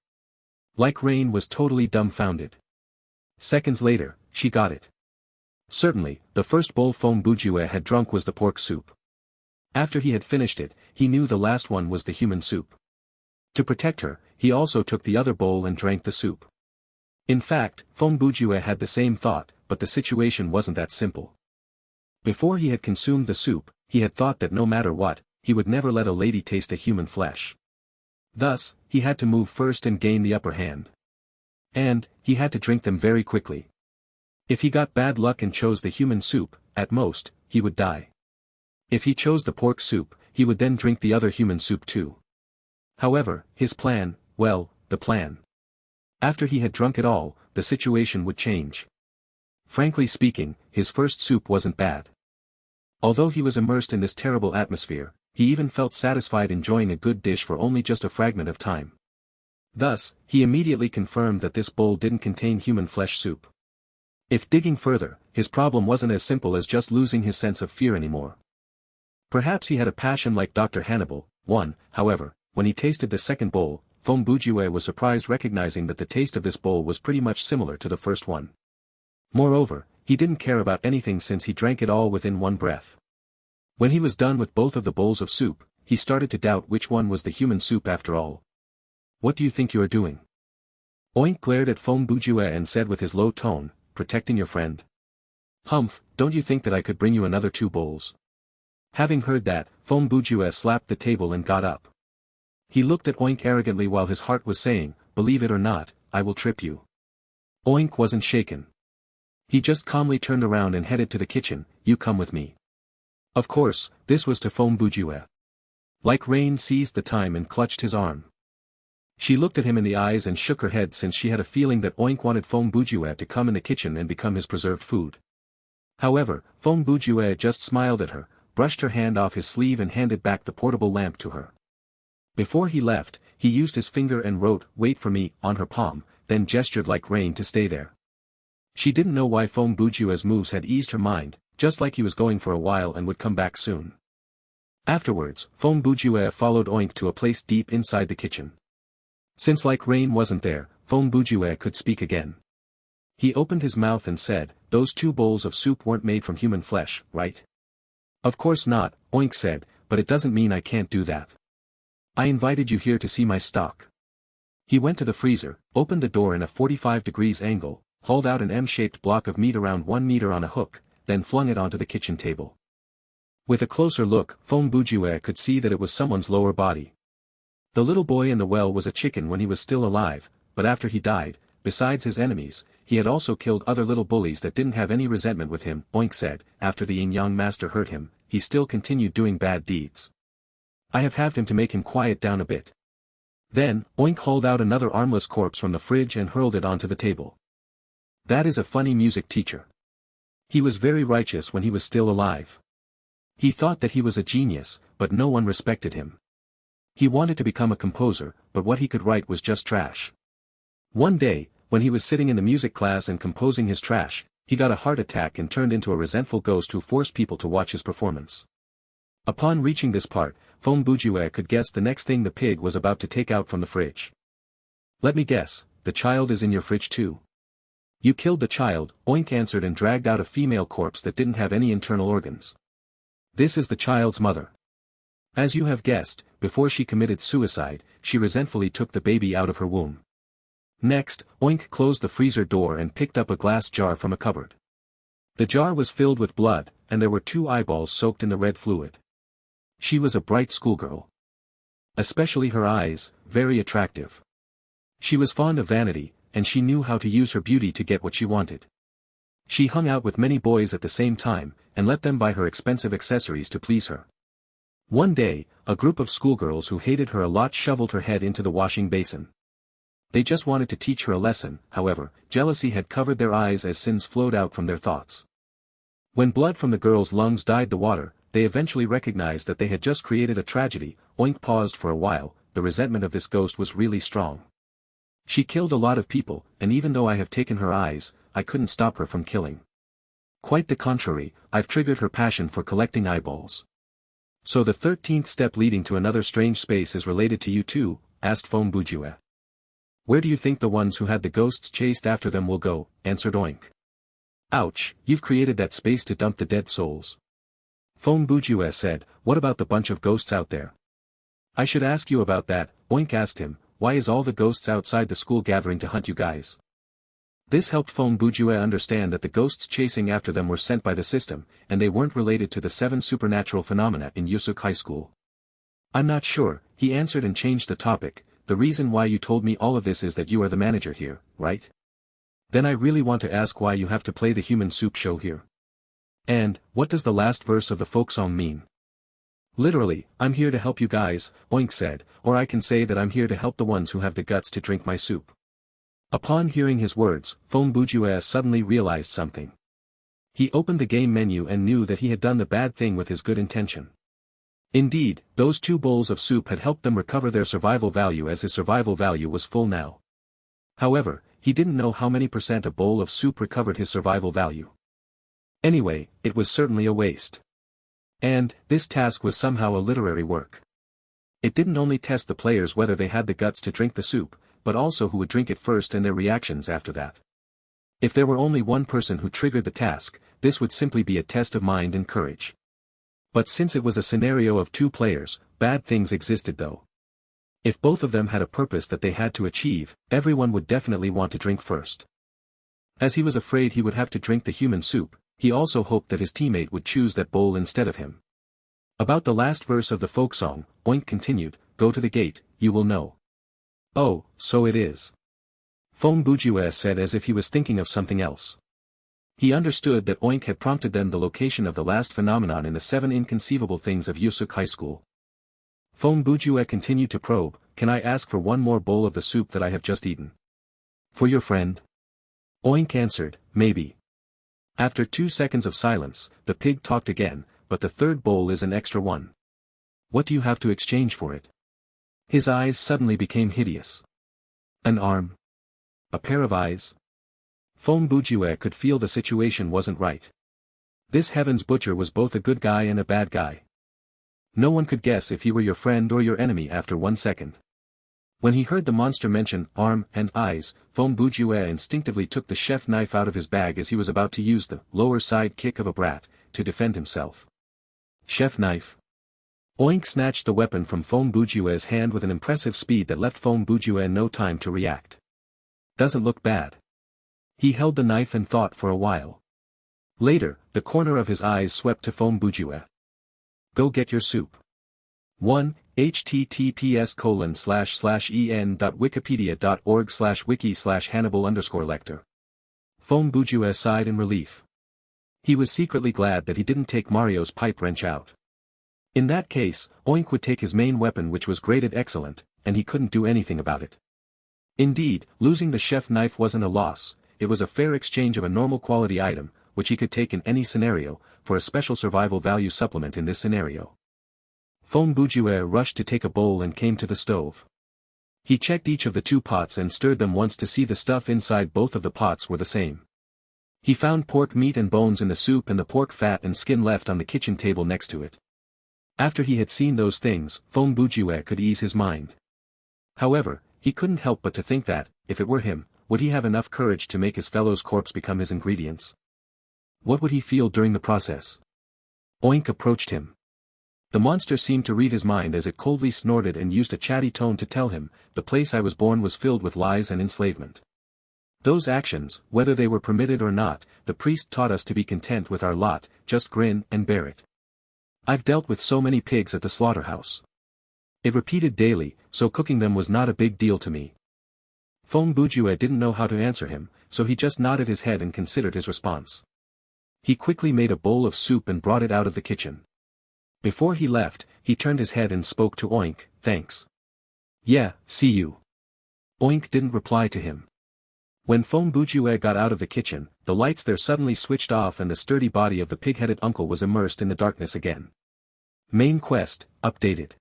A: Like Rain was totally dumbfounded. Seconds later, she got it. Certainly, the first bowl Fong Bujue had drunk was the pork soup. After he had finished it, he knew the last one was the human soup. To protect her, he also took the other bowl and drank the soup. In fact, Fong Bujue had the same thought, but the situation wasn't that simple. Before he had consumed the soup, he had thought that no matter what, he would never let a lady taste a human flesh. Thus, he had to move first and gain the upper hand. And, he had to drink them very quickly. If he got bad luck and chose the human soup, at most, he would die. If he chose the pork soup, he would then drink the other human soup too. However, his plan, well, the plan. After he had drunk it all, the situation would change. Frankly speaking, his first soup wasn't bad. Although he was immersed in this terrible atmosphere, he even felt satisfied enjoying a good dish for only just a fragment of time. Thus, he immediately confirmed that this bowl didn't contain human flesh soup. If digging further, his problem wasn't as simple as just losing his sense of fear anymore. Perhaps he had a passion like Dr. Hannibal. However, when he tasted the second bowl, Fong Bujue was surprised recognizing that the taste of this bowl was pretty much similar to the first one. Moreover, he didn't care about anything since he drank it all within one breath. When he was done with both of the bowls of soup, he started to doubt which one was the human soup after all. "What do you think you are doing?" Oink glared at Fong Bujue and said with his low tone, "Protecting your friend. Humph, don't you think that I could bring you another 2 bowls?" Having heard that, Fong Bujue slapped the table and got up. He looked at Oink arrogantly while his heart was saying, "Believe it or not, I will trip you." Oink wasn't shaken. He just calmly turned around and headed to the kitchen. "You come with me." Of course, this was to Fong Bujue. Like Rain seized the time and clutched his arm. She looked at him in the eyes and shook her head since she had a feeling that Oink wanted Fong Bujue to come in the kitchen and become his preserved food. However, Fong Bujue just smiled at her, brushed her hand off his sleeve and handed back the portable lamp to her. Before he left, he used his finger and wrote, "Wait for me," on her palm, then gestured like Rain to stay there. She didn't know why Fong Bujue's moves had eased her mind, just like he was going for a while and would come back soon. Afterwards, Fong Bujue followed Oink to a place deep inside the kitchen. Since like Rain wasn't there, Fong Bujue could speak again. He opened his mouth and said, "Those 2 bowls of soup weren't made from human flesh, right?" "Of course not," Oink said, "but it doesn't mean I can't do that. I invited you here to see my stock." He went to the freezer, opened the door in a 45 degrees angle, hauled out an M-shaped block of meat around 1 meter on a hook, then flung it onto the kitchen table. With a closer look, Fong Bujue could see that it was someone's lower body. The little boy in the well was a chicken when he was still alive, but after he died, besides his enemies, he had also killed other little bullies that didn't have any resentment with him, Oink said. After the yin-yang master hurt him, he still continued doing bad deeds. I have had him to make him quiet down a bit. Then, Oink hauled out another armless corpse from the fridge and hurled it onto the table. That is a funny music teacher. He was very righteous when he was still alive. He thought that he was a genius, but no one respected him. He wanted to become a composer, but what he could write was just trash. One day, when he was sitting in the music class and composing his trash, he got a heart attack and turned into a resentful ghost who forced people to watch his performance. Upon reaching this part, Fong Bujue could guess the next thing the pig was about to take out from the fridge. "Let me guess, the child is in your fridge too." "You killed the child," Oink answered and dragged out a female corpse that didn't have any internal organs. "This is the child's mother. As you have guessed, before she committed suicide, she resentfully took the baby out of her womb." Next, Oink closed the freezer door and picked up a glass jar from a cupboard. The jar was filled with blood, and there were 2 eyeballs soaked in the red fluid. She was a bright schoolgirl. Especially her eyes, very attractive. She was fond of vanity, and she knew how to use her beauty to get what she wanted. She hung out with many boys at the same time, and let them buy her expensive accessories to please her. One day, a group of schoolgirls who hated her a lot shoveled her head into the washing basin. They just wanted to teach her a lesson, however, jealousy had covered their eyes as sins flowed out from their thoughts. When blood from the girls' lungs dyed the water, they eventually recognized that they had just created a tragedy. Oink paused for a while. The resentment of this ghost was really strong. She killed a lot of people, and even though I have taken her eyes, I couldn't stop her from killing. Quite the contrary, I've triggered her passion for collecting eyeballs. "So the 13th step leading to another strange space is related to you too?" asked Fong Bujue. "Where do you think the ones who had the ghosts chased after them will go?" answered Oink. "Ouch, you've created that space to dump the dead souls." Fong Bujue said, "What about the bunch of ghosts out there?" "I should ask you about that," Oink asked him. "Why is all the ghosts outside the school gathering to hunt you guys?" This helped Fong Bujue understand that the ghosts chasing after them were sent by the system, and they weren't related to the 7 supernatural phenomena in Yusuk High School. "I'm not sure," he answered and changed the topic. "The reason why you told me all of this is that you are the manager here, right? Then I really want to ask why you have to play the human soup show here. And, what does the last verse of the folk song mean?" "Literally, I'm here to help you guys," Oink said, "or I can say that I'm here to help the ones who have the guts to drink my soup." Upon hearing his words, Fong Bujue suddenly realized something. He opened the game menu and knew that he had done the bad thing with his good intention. Indeed, those 2 bowls of soup had helped them recover their survival value as his survival value was full now. However, he didn't know how many % a bowl of soup recovered his survival value. Anyway, it was certainly a waste. And, this task was somehow a literary work. It didn't only test the players whether they had the guts to drink the soup, but also who would drink it first and their reactions after that. If there were only one person who triggered the task, this would simply be a test of mind and courage. But since it was a scenario of 2 players, bad things existed though. If both of them had a purpose that they had to achieve, everyone would definitely want to drink first. As he was afraid he would have to drink the human soup, he also hoped that his teammate would choose that bowl instead of him. About the last verse of the folk song, Oink continued, "Go to the gate, you will know." "Oh, so it is." Fong Bujue said as if he was thinking of something else. He understood that Oink had prompted them the location of the last phenomenon in the 7 inconceivable things of Yusuk High School. Fong Bujue continued to probe, "Can I ask for one more bowl of the soup that I have just eaten?" "For your friend?" Oink answered, "Maybe." After 2 seconds of silence, the pig talked again, "But the third bowl is an extra one. What do you have to exchange for it?" His eyes suddenly became hideous. An arm? A pair of eyes? Fong Bujue could feel the situation wasn't right. This Heaven's Butcher was both a good guy and a bad guy. No one could guess if he were your friend or your enemy after 1 second. When he heard the monster mention arm and eyes, Fong Bujue instinctively took the chef knife out of his bag as he was about to use the lower side kick of a brat to defend himself. Chef knife. Oink snatched the weapon from Fong Bujue's hand with an impressive speed that left Fong Bujue no time to react. Doesn't look bad. He held the knife and thought for a while. Later, the corner of his eyes swept to Fong Bujue. Go get your soup. 1. https://en.wikipedia.org/wiki/Hannibal_Lecter. Fong Bujue sighed in relief. He was secretly glad that he didn't take Mario's pipe wrench out. In that case, Oink would take his main weapon, which was graded excellent, and he couldn't do anything about it. Indeed, losing the chef knife wasn't a loss, it was a fair exchange of a normal quality item, which he could take in any scenario, for a special survival value supplement in this scenario. Fong Bujue rushed to take a bowl and came to the stove. He checked each of the 2 pots and stirred them once to see the stuff inside both of the pots were the same. He found pork meat and bones in the soup and the pork fat and skin left on the kitchen table next to it. After he had seen those things, Fong Bujue could ease his mind. However, he couldn't help but to think that, if it were him, would he have enough courage to make his fellow's corpse become his ingredients? What would he feel during the process? Oink approached him. The monster seemed to read his mind as it coldly snorted and used a chatty tone to tell him, "The place I was born was filled with lies and enslavement. Those actions, whether they were permitted or not, the priest taught us to be content with our lot, just grin and bear it. I've dealt with so many pigs at the slaughterhouse. It repeated daily, so cooking them was not a big deal to me." Fong Bujue didn't know how to answer him, so he just nodded his head and considered his response. He quickly made a bowl of soup and brought it out of the kitchen. Before he left, he turned his head and spoke to Oink, "Thanks. Yeah, see you." Oink didn't reply to him. When Fong Bujue got out of the kitchen, the lights there suddenly switched off and the sturdy body of the pig-headed uncle was immersed in the darkness again. Main quest, updated.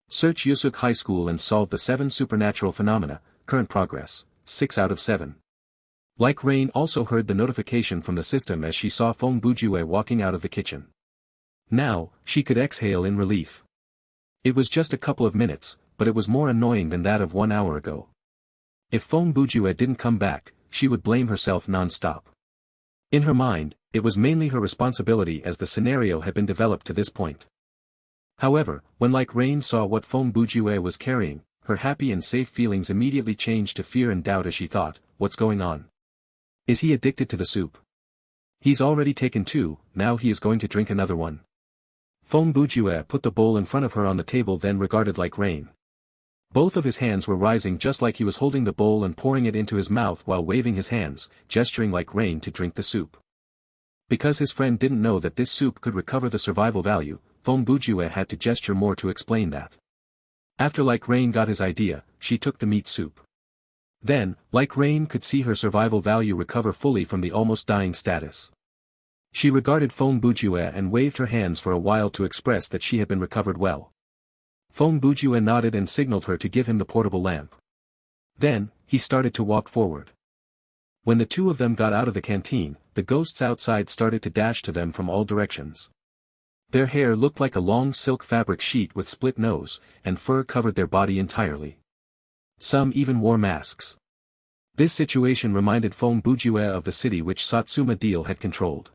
A: Search Yusuk High School and solve the 7 supernatural phenomena, current progress, 6 out of 7. Like Rain also heard the notification from the system as she saw Fong Bujue walking out of the kitchen. Now, she could exhale in relief. It was just a couple of minutes, but it was more annoying than that of 1 hour ago. If Fong Bujue didn't come back, she would blame herself non-stop. In her mind, it was mainly her responsibility as the scenario had been developed to this point. However, when Like Rain saw what Fong Bujue was carrying, her happy and safe feelings immediately changed to fear and doubt as she thought, "What's going on? Is he addicted to the soup? He's already taken 2, now he is going to drink another one." Fong Bujue put the bowl in front of her on the table, then regarded Like Rain. Both of his hands were rising just like he was holding the bowl and pouring it into his mouth while waving his hands, gesturing like Rain to drink the soup. Because his friend didn't know that this soup could recover the survival value, Fong Bujue had to gesture more to explain that. After Like Rain got his idea, she took the meat soup. Then, Like Rain could see her survival value recover fully from the almost dying status. She regarded Fong Bujue and waved her hands for a while to express that she had been recovered well. Fong Bujue nodded and signaled her to give him the portable lamp. Then, he started to walk forward. When the 2 of them got out of the canteen, the ghosts outside started to dash to them from all directions. Their hair looked like a long silk fabric sheet with split nose, and fur covered their body entirely. Some even wore masks. This situation reminded Fong Bujue of the city which Satsuma Deal had controlled.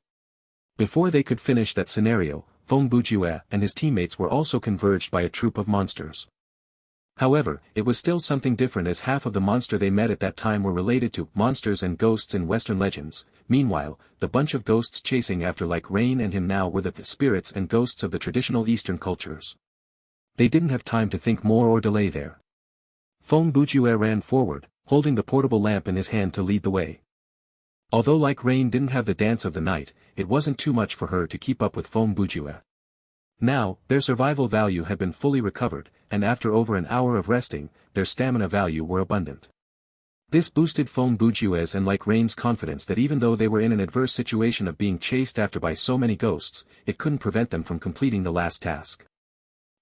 A: Before they could finish that scenario, Fong Bujue and his teammates were also converged by a troop of monsters. However, it was still something different as half of the monster they met at that time were related to monsters and ghosts in Western legends. Meanwhile, the bunch of ghosts chasing after Like Rain and him now were the spirits and ghosts of the traditional Eastern cultures. They didn't have time to think more or delay there. Fong Bujue ran forward, holding the portable lamp in his hand to lead the way. Although Like Rain didn't have the dance of the night, it wasn't too much for her to keep up with Fong Bujue. Now, their survival value had been fully recovered, and after over an hour of resting, their stamina value were abundant. This boosted Feng Bujue's and Like Rain's confidence that even though they were in an adverse situation of being chased after by so many ghosts, it couldn't prevent them from completing the last task.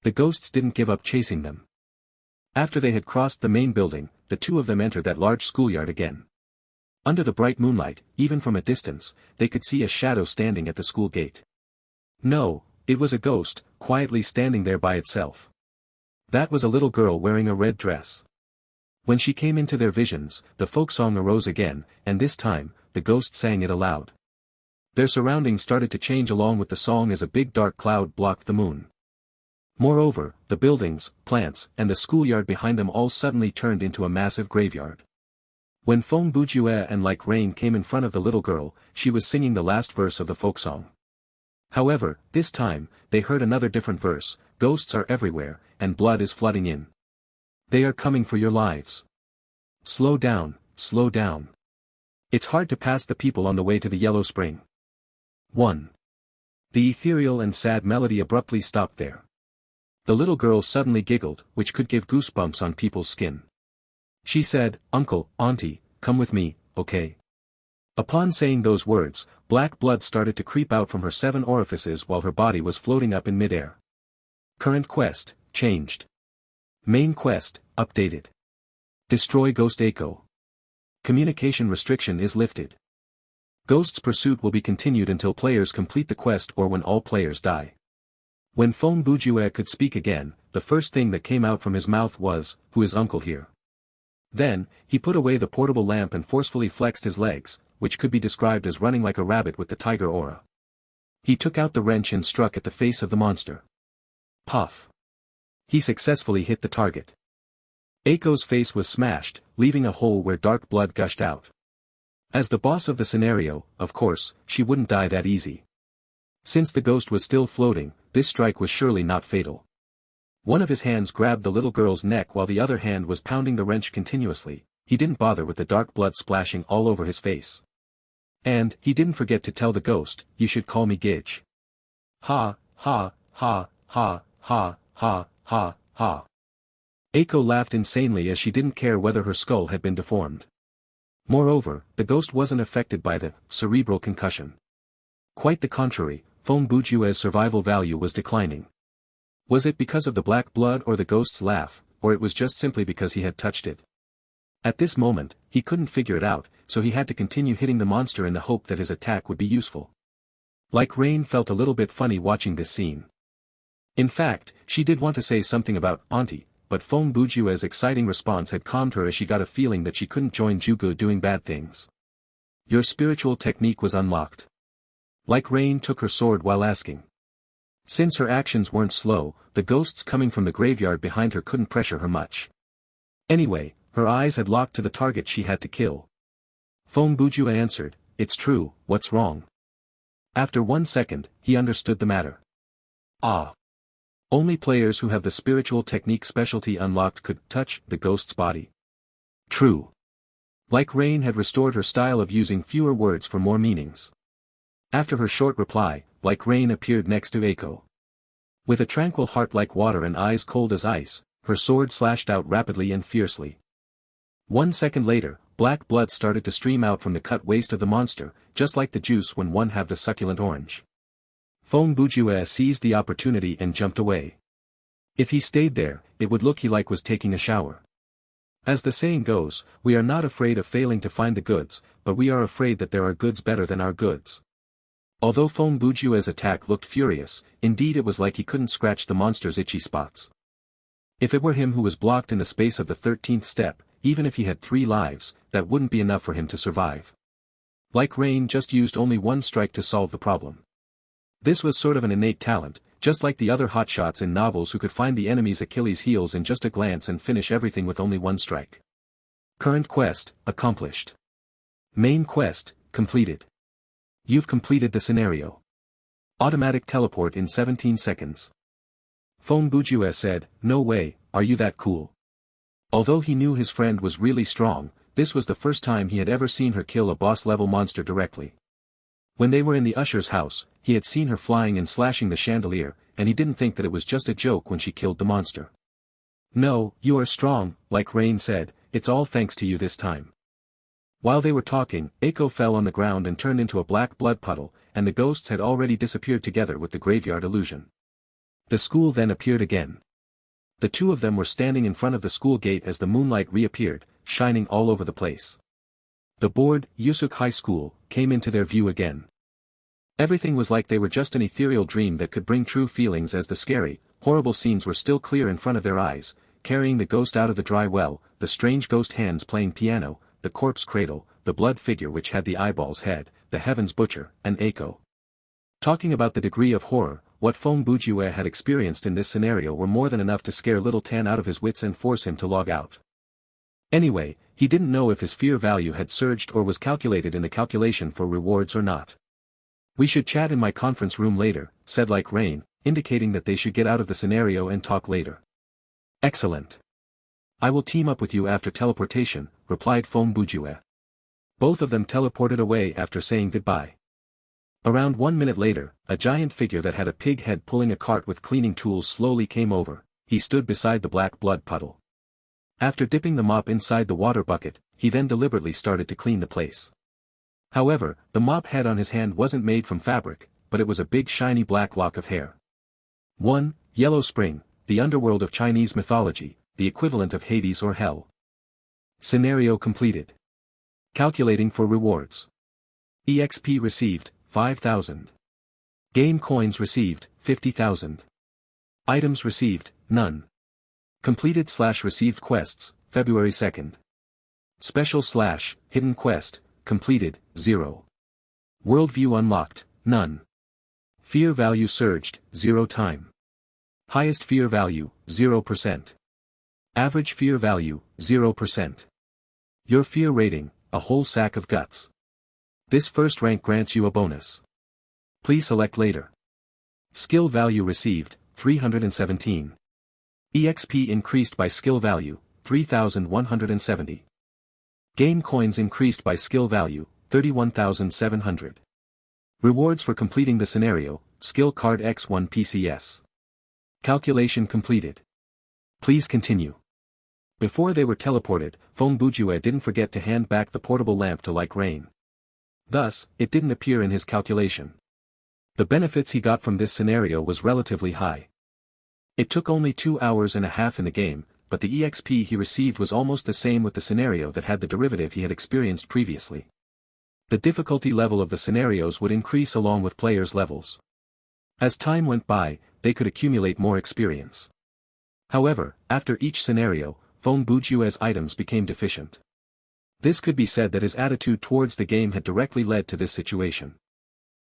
A: The ghosts didn't give up chasing them. After they had crossed the main building, the two of them entered that large schoolyard again. Under the bright moonlight, even from a distance, they could see a shadow standing at the school gate. No, it was a ghost, quietly standing there by itself. That was a little girl wearing a red dress. When she came into their visions, the folk song arose again, and this time, the ghost sang it aloud. Their surroundings started to change along with the song as a big dark cloud blocked the moon. Moreover, the buildings, plants, and the schoolyard behind them all suddenly turned into a massive graveyard. When Feng Bujue and Like Rain came in front of the little girl, she was singing the last verse of the folk song. However, this time, they heard another different verse: ghosts are everywhere, and blood is flooding in. They are coming for your lives. Slow down, slow down. It's hard to pass the people on the way to the Yellow Spring. 1. The ethereal and sad melody abruptly stopped there. The little girl suddenly giggled, which could give goosebumps on people's skin. She said, "Uncle, Auntie, come with me, okay?" Upon saying those words, black blood started to creep out from her 7 orifices while her body was floating up in midair. Current quest, changed. Main quest, updated. Destroy Ghost Echo. Communication restriction is lifted. Ghost's pursuit will be continued until players complete the quest or when all players die. When Feng Bujue could speak again, the first thing that came out from his mouth was, "Who is uncle here?" Then, he put away the portable lamp and forcefully flexed his legs, which could be described as running like a rabbit with the tiger aura. He took out the wrench and struck at the face of the monster. Puff. He successfully hit the target. Eiko's face was smashed, leaving a hole where dark blood gushed out. As the boss of the scenario, of course, she wouldn't die that easy. Since the ghost was still floating, this strike was surely not fatal. One of his hands grabbed the little girl's neck while the other hand was pounding the wrench continuously. He didn't bother with the dark blood splashing all over his face. And, he didn't forget to tell the ghost, "You should call me Gidge." Ha, ha, ha, ha, ha, ha, ha, ha. Eiko laughed insanely as she didn't care whether her skull had been deformed. Moreover, the ghost wasn't affected by the cerebral concussion. Quite the contrary, Feng Bujue's survival value was declining. Was it because of the black blood or the ghost's laugh, or it was just simply because he had touched it? At this moment, he couldn't figure it out, so he had to continue hitting the monster in the hope that his attack would be useful. Like Rain felt a little bit funny watching this scene. In fact, she did want to say something about Auntie, but Feng Bujue's exciting response had calmed her as she got a feeling that she couldn't join Jugu doing bad things. Your spiritual technique was unlocked. Like Rain took her sword while asking. Since her actions weren't slow, the ghosts coming from the graveyard behind her couldn't pressure her much. Anyway, her eyes had locked to the target she had to kill. Feng Bujue answered, "It's true, what's wrong?" After 1 second, he understood the matter. Ah. Only players who have the spiritual technique specialty unlocked could touch the ghost's body. True. Like Rain had restored her style of using fewer words for more meanings. After her short reply, Like Rain appeared next to Eiko. With a tranquil heart like water and eyes cold as ice, her sword slashed out rapidly and fiercely. 1 second later, black blood started to stream out from the cut waist of the monster, just like the juice when one halved a succulent orange. Feng Bujue seized the opportunity and jumped away. If he stayed there, it would look like he was taking a shower. As the saying goes, we are not afraid of failing to find the goods, but we are afraid that there are goods better than our goods. Although Feng Bujue's attack looked furious, indeed it was like he couldn't scratch the monster's itchy spots. If it were him who was blocked in the space of the 13th step, even if he had 3 lives, that wouldn't be enough for him to survive. Like Rain just used only 1 strike to solve the problem. This was sort of an innate talent, just like the other hotshots in novels who could find the enemy's Achilles' heels in just a glance and finish everything with only 1 strike. Current quest, accomplished. Main quest, completed. You've completed the scenario. Automatic teleport in 17 seconds. Feng Bujue said, "No way, are you that cool?" Although he knew his friend was really strong, this was the first time he had ever seen her kill a boss-level monster directly. When they were in the usher's house, he had seen her flying and slashing the chandelier, and he didn't think that it was just a joke when she killed the monster. "No, you are strong," like Rain said, "it's all thanks to you this time." While they were talking, Eiko fell on the ground and turned into a black blood puddle, and the ghosts had already disappeared together with the graveyard illusion. The school then appeared again. The two of them were standing in front of the school gate as the moonlight reappeared, shining all over the place. The board, Yusuk High School, came into their view again. Everything was like they were just an ethereal dream that could bring true feelings, as the scary, horrible scenes were still clear in front of their eyes, carrying the ghost out of the dry well, the strange ghost hands playing piano, the corpse cradle, the blood figure which had the eyeball's head, the heaven's butcher, and Eiko. Talking about the degree of horror, what Fong Bujue had experienced in this scenario were more than enough to scare little Tan out of his wits and force him to log out. Anyway, he didn't know if his fear value had surged or was calculated in the calculation for rewards or not. "We should chat in my conference room later," said Like Rain, indicating that they should get out of the scenario and talk later. "Excellent. I will team up with you after teleportation," replied Fong Bujue. Both of them teleported away after saying goodbye. Around 1 minute later, a giant figure that had a pig head pulling a cart with cleaning tools slowly came over. He stood beside the black blood puddle. After dipping the mop inside the water bucket, he then deliberately started to clean the place. However, the mop head on his hand wasn't made from fabric, but it was a big shiny black lock of hair. 1. Yellow Spring, the underworld of Chinese mythology, the equivalent of Hades or Hell. Scenario completed. Calculating for rewards. EXP received, 5,000. Game coins received, 50,000. Items received, none. Completed/received quests, February 2nd. Special/hidden quest, completed, 0. Worldview unlocked, none. Fear value surged, 0 time. Highest fear value, 0%. Average fear value, 0%. Your fear rating, a whole sack of guts. This first rank grants you a bonus. Please select later. Skill value received, 317. EXP increased by skill value, 3,170. Game coins increased by skill value, 31,700. Rewards for completing the scenario, skill card X1 PCS. Calculation completed. Please continue. Before they were teleported, Fong Bujue didn't forget to hand back the portable lamp to Like Rain. Thus, it didn't appear in his calculation. The benefits he got from this scenario was relatively high. It took only 2 hours and a half in the game, but the EXP he received was almost the same with the scenario that had the derivative he had experienced previously. The difficulty level of the scenarios would increase along with players' levels. As time went by, they could accumulate more experience. However, after each scenario, Fong Bujue's items became deficient. This could be said that his attitude towards the game had directly led to this situation.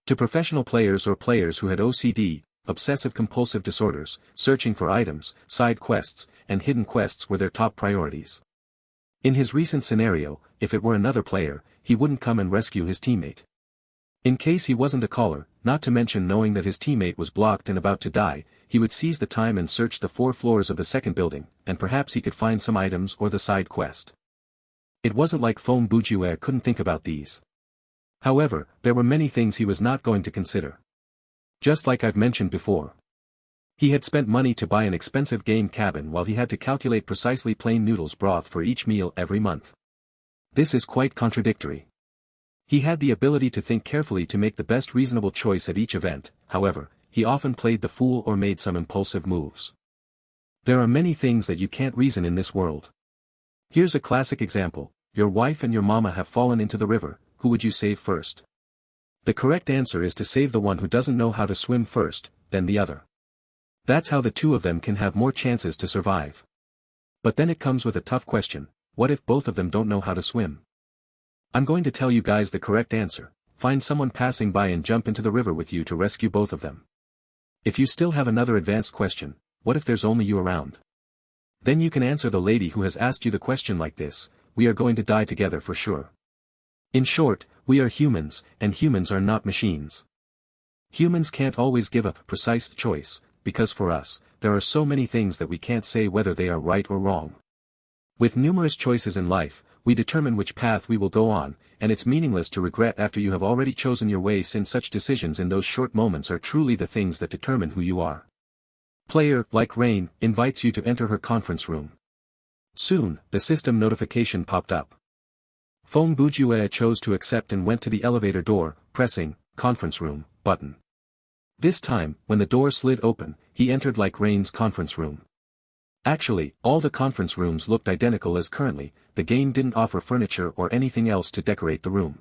A: To professional players or players who had OCD, obsessive-compulsive disorders, searching for items, side quests, and hidden quests were their top priorities. In his recent scenario, if it were another player, he wouldn't come and rescue his teammate. In case he wasn't a caller, not to mention knowing that his teammate was blocked and about to die, he would seize the time and search the 4 floors of the second building, and perhaps he could find some items or the side quest. It wasn't like Fong Bujue couldn't think about these. However, there were many things he was not going to consider. Just like I've mentioned before. He had spent money to buy an expensive game cabin while he had to calculate precisely plain noodles broth for each meal every month. This is quite contradictory. He had the ability to think carefully to make the best reasonable choice at each event, however, he often played the fool or made some impulsive moves. There are many things that you can't reason in this world. Here's a classic example: your wife and your mama have fallen into the river, who would you save first? The correct answer is to save the one who doesn't know how to swim first, then the other. That's how the two of them can have more chances to survive. But then it comes with a tough question: what if both of them don't know how to swim? I'm going to tell you guys the correct answer: find someone passing by and jump into the river with you to rescue both of them. If you still have another advanced question, what if there's only you around? Then you can answer the lady who has asked you the question like this: we are going to die together for sure. In short, we are humans, and humans are not machines. Humans can't always give a precise choice, because for us, there are so many things that we can't say whether they are right or wrong. With numerous choices in life, we determine which path we will go on, and it's meaningless to regret after you have already chosen your way, since such decisions in those short moments are truly the things that determine who you are. Player, like Rain, invites you to enter her conference room. Soon, the system notification popped up. Feng Bujue chose to accept and went to the elevator door, pressing, conference room, button. This time, when the door slid open, he entered like Rain's conference room. Actually, all the conference rooms looked identical as currently, the game didn't offer furniture or anything else to decorate the room.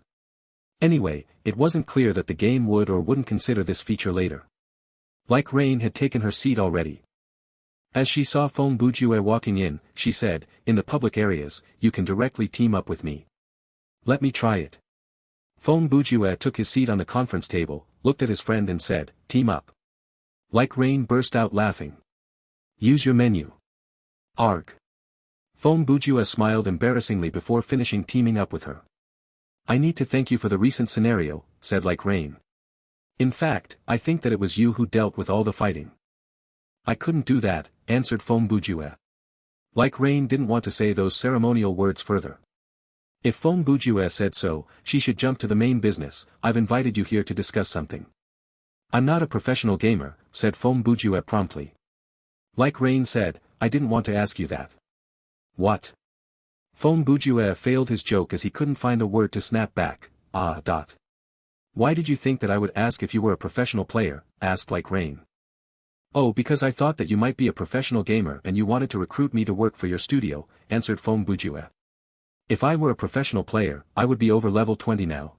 A: Anyway, it wasn't clear that the game would or wouldn't consider this feature later. Like Rain had taken her seat already. As she saw Feng Bujue walking in, she said, "In the public areas, you can directly team up with me. Let me try it." Feng Bujue took his seat on the conference table, looked at his friend and said, "Team up." Like Rain burst out laughing. "Use your menu." Arg. Feng Bujue smiled embarrassingly before finishing teaming up with her. "I need to thank you for the recent scenario," said Like Rain. "In fact, I think that it was you who dealt with all the fighting." "I couldn't do that," answered Feng Bujue. Like Rain didn't want to say those ceremonial words further. If Feng Bujue said so, she should jump to the main business. "I've invited you here to discuss something." "I'm not a professional gamer," said Feng Bujue promptly. Like Rain said, "I didn't want to ask you that." "What?" Feng Bujue failed his joke as he couldn't find a word to snap back. "Why did you think that I would ask if you were a professional player?" asked Like Rain. "Oh, because I thought that you might be a professional gamer and you wanted to recruit me to work for your studio," answered Feng Bujue. "If I were a professional player, I would be over level 20 now."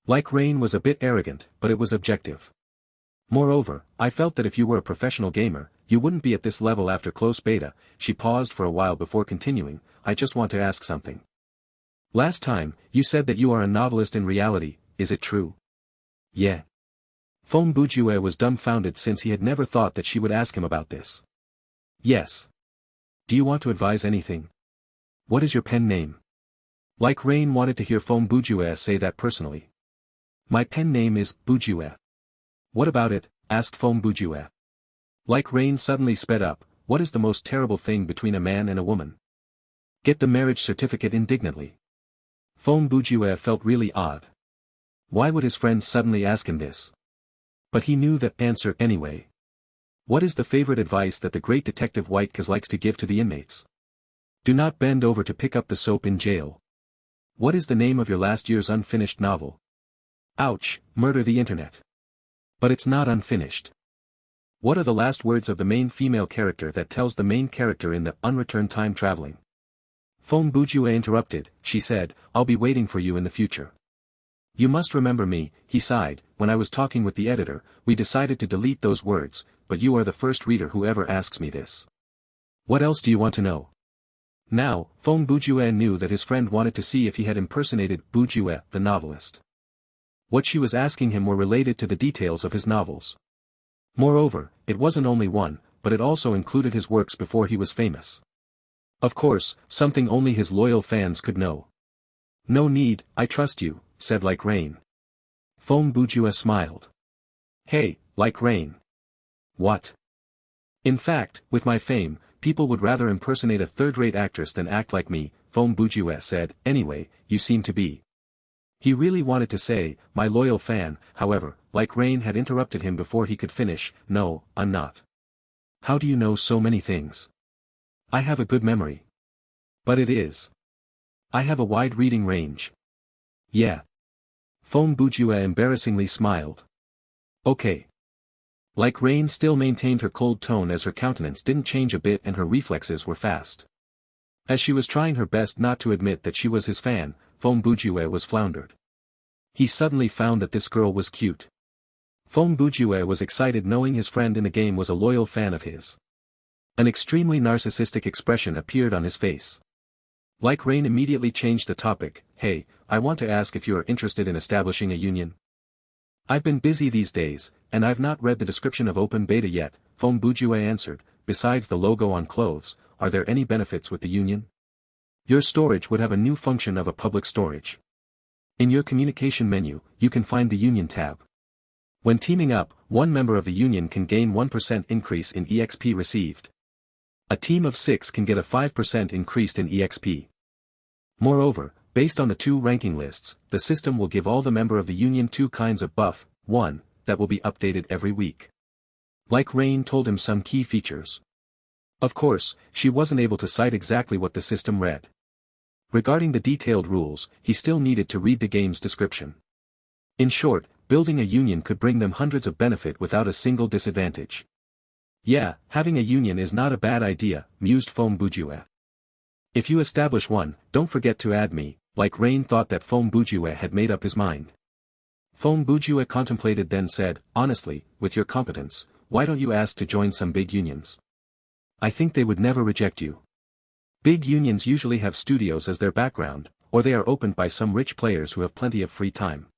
A: Like Rain was a bit arrogant, but it was objective. "Moreover, I felt that if you were a professional gamer, you wouldn't be at this level after close beta." She paused for a while before continuing, "I just want to ask something. Last time, you said that you are a novelist in reality, is it true?" "Yeah." Feng Bujue was dumbfounded since he had never thought that she would ask him about this. "Yes. Do you want to advise anything? What is your pen name?" Like Rain wanted to hear Feng Bujue say that personally. "My pen name is Bujue." "What about it?" asked Feng Bujue. Like Rain suddenly sped up. "What is the most terrible thing between a man and a woman?" "Get the marriage certificate," indignantly. Feng Bujue felt really odd. Why would his friend suddenly ask him this? But he knew the answer anyway. "What is the favorite advice that the great Detective Whitekaz likes to give to the inmates?" "Do not bend over to pick up the soap in jail." "What is the name of your last year's unfinished novel?" "Ouch, Murder the Internet." "But it's not unfinished." "What are the last words of the main female character that tells the main character in the Unreturned Time Traveling?" Feng Bujue interrupted. She said, "I'll be waiting for you in the future." "You must remember me," he sighed. "When I was talking with the editor, we decided to delete those words, but you are the first reader who ever asks me this. What else do you want to know?" Now, Feng Bujue knew that his friend wanted to see if he had impersonated Bujue, the novelist. What she was asking him were related to the details of his novels. Moreover, it wasn't only one, but it also included his works before he was famous. Of course, something only his loyal fans could know. "No need, I trust you," said Like Rain. Feng Bujue smiled. "Hey, Like Rain. What?" "In fact, with my fame, people would rather impersonate a third-rate actress than act like me," Feng Bujue said. "Anyway, you seem to be." He really wanted to say, "my loyal fan," however, Like Rain had interrupted him before he could finish. "No, I'm not." "How do you know so many things?" "I have a good memory." "But it is. I have a wide reading range." "Yeah." Feng Bujue embarrassingly smiled. "Okay." Like Rain still maintained her cold tone as her countenance didn't change a bit and her reflexes were fast. As she was trying her best not to admit that she was his fan, Feng Bujue was floundered. He suddenly found that this girl was cute. Feng Bujue was excited knowing his friend in the game was a loyal fan of his. An extremely narcissistic expression appeared on his face. Like Rain immediately changed the topic. "Hey, I want to ask if you are interested in establishing a union." "I've been busy these days, and I've not read the description of open beta yet," Feng Bujue answered. "Besides the logo on clothes, are there any benefits with the union? Your storage would have a new function of a public storage. In your communication menu, you can find the union tab. When teaming up, one member of the union can gain 1% increase in EXP received. A team of 6 can get a 5% increase in EXP. Moreover, Based on the two ranking lists, the system will give all the member of the Union two kinds of buff, 1, that will be updated every week. Like Rain told him some key features. Of course, she wasn't able to cite exactly what the system read. Regarding the detailed rules, he still needed to read the game's description. In short, building a union could bring them hundreds of benefit without a single disadvantage. Yeah, having a union is not a bad idea, mused Foam Bujue. If you establish one, don't forget to add me. Like Rain thought that Foam Bujue had made up his mind. Foam Bujue contemplated then said, honestly, with your competence, why don't you ask to join some big unions? I think they would never reject you. Big unions usually have studios as their background, or they are opened by some rich players who have plenty of free time.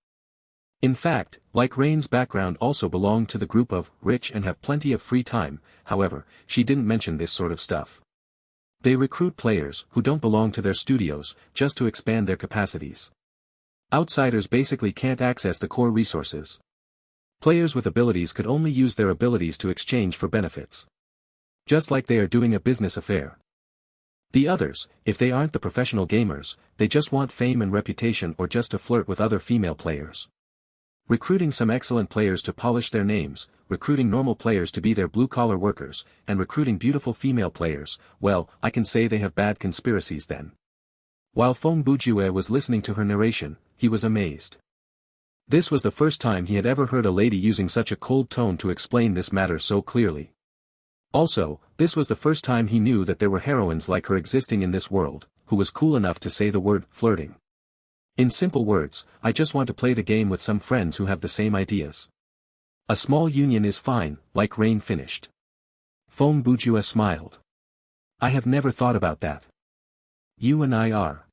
A: In fact, like Rain's background also belonged to the group of rich and have plenty of free time, however, she didn't mention this sort of stuff. They recruit players who don't belong to their studios, just to expand their capacities. Outsiders basically can't access the core resources. Players with abilities could only use their abilities to exchange for benefits. Just like they are doing a business affair. The others, if they aren't the professional gamers, they just want fame and reputation or just to flirt with other female players. Recruiting some excellent players to polish their names, recruiting normal players to be their blue-collar workers, and recruiting beautiful female players, well, I can say they have bad conspiracies then. While Foam Bujue was listening to her narration, he was amazed. This was the first time he had ever heard a lady using such a cold tone to explain this matter so clearly. Also, this was the first time he knew that there were heroines like her existing in this world, who was cool enough to say the word flirting. In simple words, I just want to play the game with some friends who have the same ideas. A small union is fine, like Rain finished. Foam Bujue smiled. I have never thought about that. You and I are.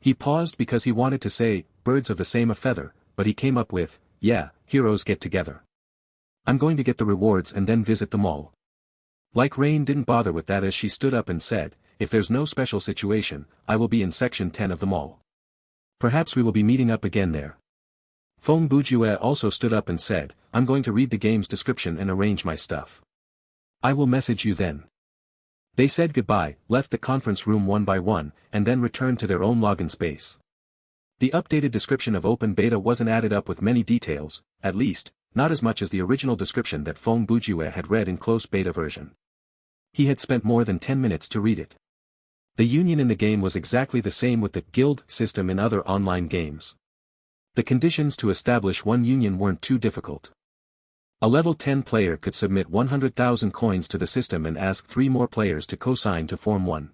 A: He paused because he wanted to say, birds of the same feather, but he came up with, yeah, heroes get together. I'm going to get the rewards and then visit the mall. Like Rain didn't bother with that as she stood up and said, if there's no special situation, I will be in section 10 of the mall. Perhaps we will be meeting up again there. Foam Bujue also stood up and said, I'm going to read the game's description and arrange my stuff. I will message you then. They said goodbye, left the conference room one by one, and then returned to their own login space. The updated description of Open Beta wasn't added up with many details, at least, not as much as the original description that Foam Bujue had read in closed beta version. He had spent more than 10 minutes to read it. The union in the game was exactly the same with the guild system in other online games. The conditions to establish one union weren't too difficult. A level 10 player could submit 100,000 coins to the system and ask 3 more players to co-sign to form one.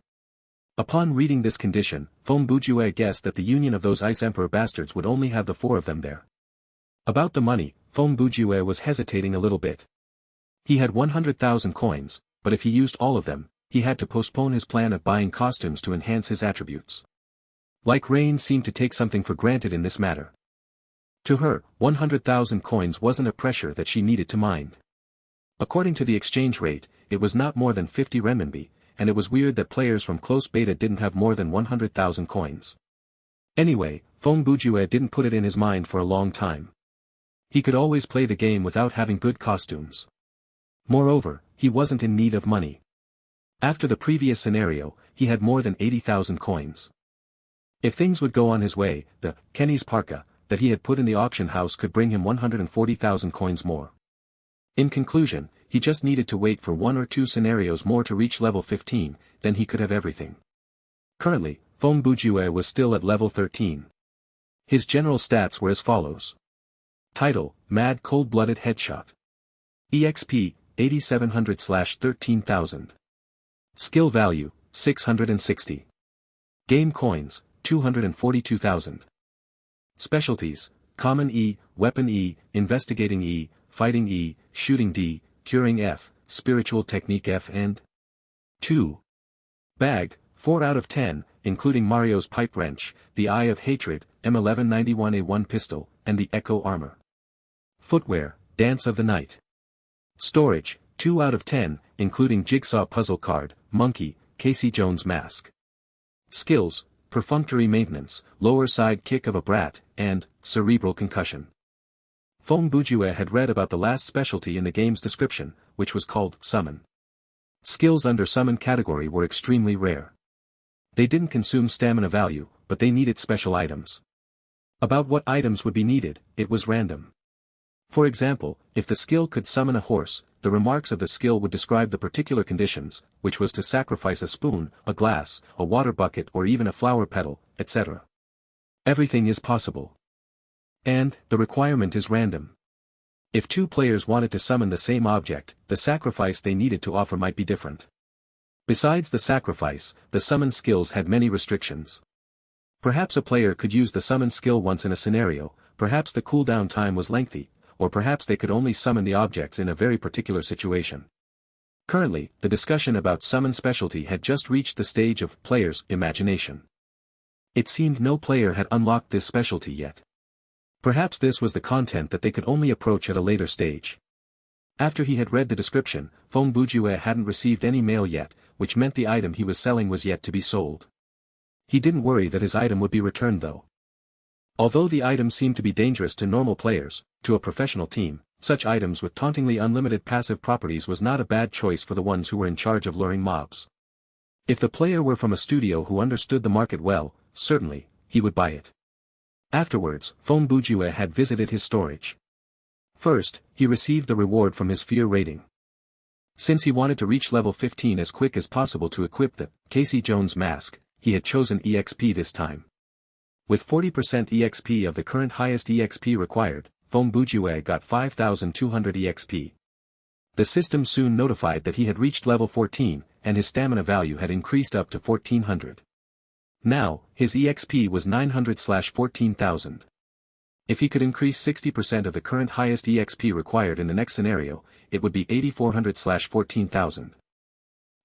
A: Upon reading this condition, Foam Bujue guessed that the union of those Ice Emperor bastards would only have the 4 of them there. About the money, Foam Bujue was hesitating a little bit. He had 100,000 coins, but if he used all of them, he had to postpone his plan of buying costumes to enhance his attributes. Like Rain seemed to take something for granted in this matter. To her, 100,000 coins wasn't a pressure that she needed to mind. According to the exchange rate, it was not more than 50 renminbi, and it was weird that players from close beta didn't have more than 100,000 coins. Anyway, Foam Bujue didn't put it in his mind for a long time. He could always play the game without having good costumes. Moreover, he wasn't in need of money. After the previous scenario, he had more than 80,000 coins. If things would go on his way, the Kenny's Parka that he had put in the auction house could bring him 140,000 coins more. In conclusion, he just needed to wait for 1 or 2 scenarios more to reach level 15, then he could have everything. Currently, Foam Bujue was still at level 13. His general stats were as follows. Title, Mad Cold-Blooded Headshot. EXP, 8700/13,000. Skill value, 660. Game coins, 242,000. Specialties, Common E, Weapon E, Investigating E, Fighting E, Shooting D, Curing F, Spiritual Technique F and 2. Bag, 4 out of 10, including Mario's Pipe Wrench, the Eye of Hatred, M1191A1 pistol, and the Echo Armor. Footwear, Dance of the Night. Storage, 2 out of 10, including Jigsaw Puzzle Card, Monkey, Casey Jones Mask. Skills, Perfunctory Maintenance, Lower Side Kick of a Brat, and Cerebral Concussion. Foam Bujue had read about the last specialty in the game's description, which was called Summon. Skills under Summon category were extremely rare. They didn't consume stamina value, but they needed special items. About what items would be needed, it was random. For example, if the skill could summon a horse, the remarks of the skill would describe the particular conditions, which was to sacrifice a spoon, a glass, a water bucket or even a flower petal, etc. Everything is possible. And, the requirement is random. If two players wanted to summon the same object, the sacrifice they needed to offer might be different. Besides the sacrifice, the summon skills had many restrictions. Perhaps a player could use the summon skill once in a scenario, perhaps the cooldown time was lengthy, or perhaps they could only summon the objects in a very particular situation. Currently, the discussion about summon specialty had just reached the stage of players' imagination. It seemed no player had unlocked this specialty yet. Perhaps this was the content that they could only approach at a later stage. After he had read the description, Feng Bujue hadn't received any mail yet, which meant the item he was selling was yet to be sold. He didn't worry that his item would be returned though. Although the item seemed to be dangerous to normal players, to a professional team, such items with tauntingly unlimited passive properties was not a bad choice for the ones who were in charge of luring mobs. If the player were from a studio who understood the market well, certainly, he would buy it. Afterwards, Feng Bujue had visited his storage. First, he received the reward from his fear rating. Since he wanted to reach level 15 as quick as possible to equip the Casey Jones mask, he had chosen EXP this time. With 40% EXP of the current highest EXP required, Feng Bujue got 5,200 EXP. The system soon notified that he had reached level 14, and his stamina value had increased up to 1,400. Now, his EXP was 900/14,000. If he could increase 60% of the current highest EXP required in the next scenario, it would be 8,400/14,000.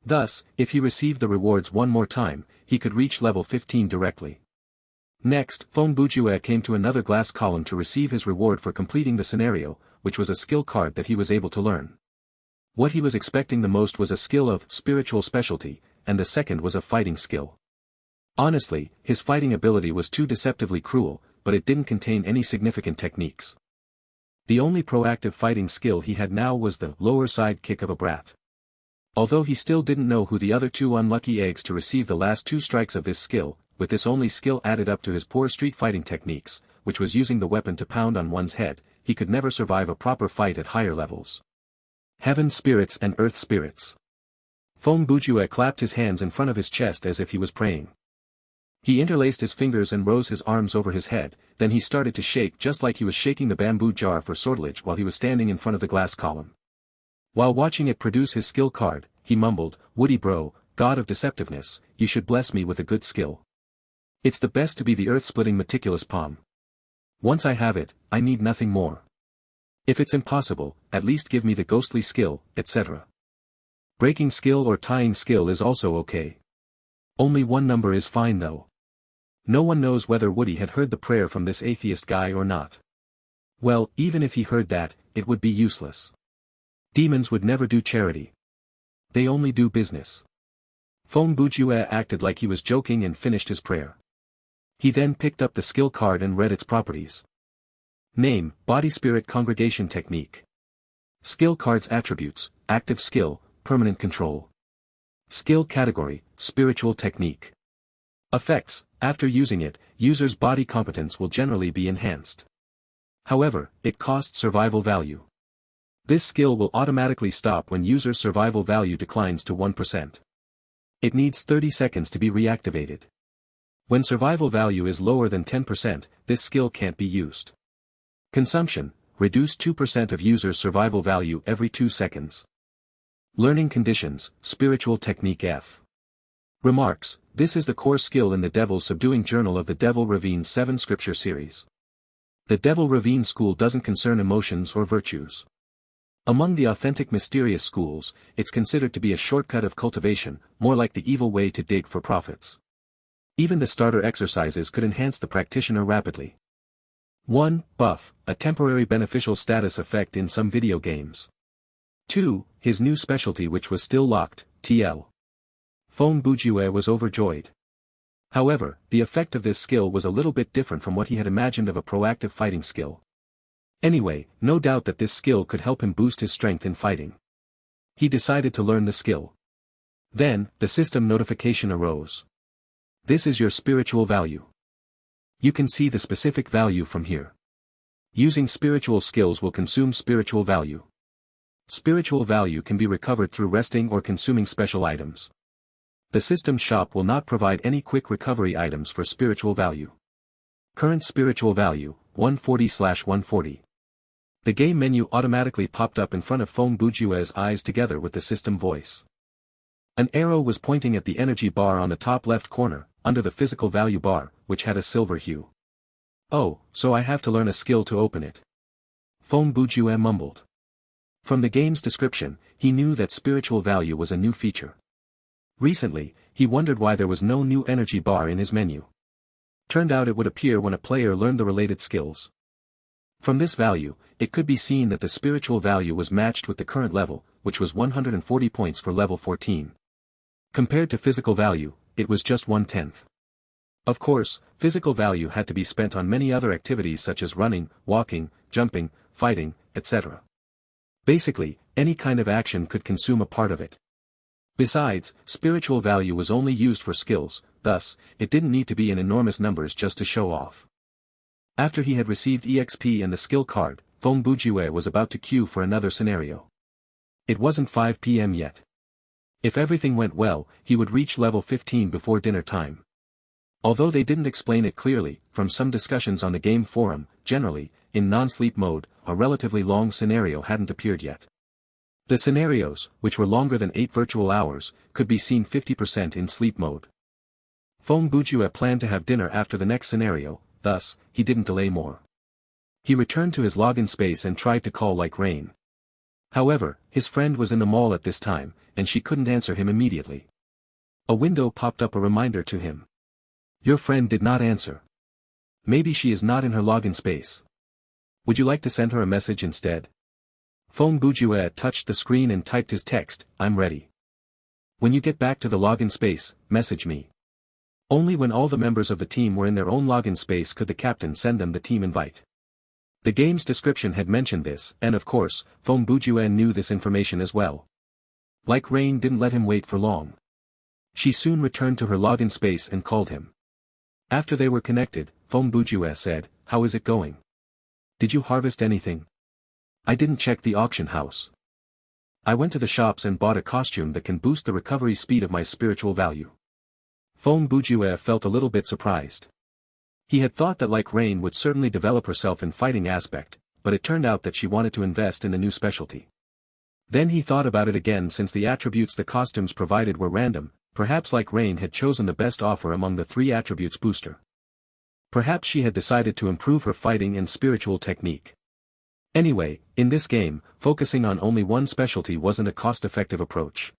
A: Thus, if he received the rewards one more time, he could reach level 15 directly. Next, Feng Bujue came to another glass column to receive his reward for completing the scenario, which was a skill card that he was able to learn. What he was expecting the most was a skill of spiritual specialty, and the second was a fighting skill. Honestly, his fighting ability was too deceptively cruel, but it didn't contain any significant techniques. The only proactive fighting skill he had now was the lower side kick of a brat. Although he still didn't know who the other two unlucky eggs to receive the last two strikes of this skill, with this only skill added up to his poor street fighting techniques, which was using the weapon to pound on one's head, he could never survive a proper fight at higher levels. Heaven spirits and earth spirits. Feng Bujue clapped his hands in front of his chest as if he was praying. He interlaced his fingers and rose his arms over his head, then he started to shake just like he was shaking the bamboo jar for sortilege while he was standing in front of the glass column. While watching it produce his skill card, he mumbled, "Woody bro, god of deceptiveness, you should bless me with a good skill. It's the best to be the earth-splitting meticulous palm. Once I have it, I need nothing more. If it's impossible, at least give me the ghostly skill, etc. Breaking skill or tying skill is also okay. Only one number is fine though." No one knows whether Woody had heard the prayer from this atheist guy or not. Well, even if he heard that, it would be useless. Demons would never do charity. They only do business. Feng Bujue acted like he was joking and finished his prayer. He then picked up the skill card and read its properties. Name, Body Spirit Congregation Technique. Skill card's attributes, active skill, permanent control. Skill category, spiritual technique. Effects, after using it, user's body competence will generally be enhanced. However, it costs survival value. This skill will automatically stop when user's survival value declines to 1%. It needs 30 seconds to be reactivated. When survival value is lower than 10%, this skill can't be used. Consumption, reduce 2% of user's survival value every 2 seconds. Learning conditions, spiritual technique F. Remarks, this is the core skill in the Devil Subduing Journal of the Devil Ravine 7 scripture series. The Devil Ravine school doesn't concern emotions or virtues. Among the authentic mysterious schools, it's considered to be a shortcut of cultivation, more like the evil way to dig for profits. Even the starter exercises could enhance the practitioner rapidly. 1. Buff, a temporary beneficial status effect in some video games. 2. His new specialty which was still locked, TL. Feng Bujue was overjoyed. However, the effect of this skill was a little bit different from what he had imagined of a proactive fighting skill. Anyway, no doubt that this skill could help him boost his strength in fighting. He decided to learn the skill. Then, the system notification arose. This is your spiritual value. You can see the specific value from here. Using spiritual skills will consume spiritual value. Spiritual value can be recovered through resting or consuming special items. The system shop will not provide any quick recovery items for spiritual value. Current spiritual value, 140/140. The game menu automatically popped up in front of Feng Bujue's eyes together with the system voice. An arrow was pointing at the energy bar on the top left corner, under the physical value bar, which had a silver hue. Oh, so I have to learn a skill to open it. Feng Bujue mumbled. From the game's description, he knew that spiritual value was a new feature. Recently, he wondered why there was no new energy bar in his menu. Turned out it would appear when a player learned the related skills. From this value, it could be seen that the spiritual value was matched with the current level, which was 140 points for level 14. Compared to physical value, it was just 1/10. Of course, physical value had to be spent on many other activities such as running, walking, jumping, fighting, etc. Basically, any kind of action could consume a part of it. Besides, spiritual value was only used for skills, thus, it didn't need to be in enormous numbers just to show off. After he had received EXP and the skill card, Feng Bujue was about to queue for another scenario. It wasn't 5 p.m. yet. If everything went well, he would reach level 15 before dinner time. Although they didn't explain it clearly, from some discussions on the game forum, generally, in non-sleep mode, a relatively long scenario hadn't appeared yet. The scenarios, which were longer than 8 virtual hours, could be seen 50% in sleep mode. Feng Bujue planned to have dinner after the next scenario, thus, he didn't delay more. He returned to his login space and tried to call Like Rain. However, his friend was in the mall at this time, and she couldn't answer him immediately. A window popped up a reminder to him. Your friend did not answer. Maybe she is not in her login space. Would you like to send her a message instead? Feng Bujue touched the screen and typed his text, I'm ready. When you get back to the login space, message me. Only when all the members of the team were in their own login space could the captain send them the team invite. The game's description had mentioned this, and of course, Feng Bujue knew this information as well. Like Rain didn't let him wait for long. She soon returned to her login space and called him. After they were connected, Feng Bujue said, how is it going? Did you harvest anything? I didn't check the auction house. I went to the shops and bought a costume that can boost the recovery speed of my spiritual value. Feng Bujue felt a little bit surprised. He had thought that Like Rain would certainly develop herself in fighting aspect, but it turned out that she wanted to invest in the new specialty. Then he thought about it again since the attributes the costumes provided were random, perhaps Like Rain had chosen the best offer among the 3 attributes booster. Perhaps she had decided to improve her fighting and spiritual technique. Anyway, in this game, focusing on only one specialty wasn't a cost-effective approach.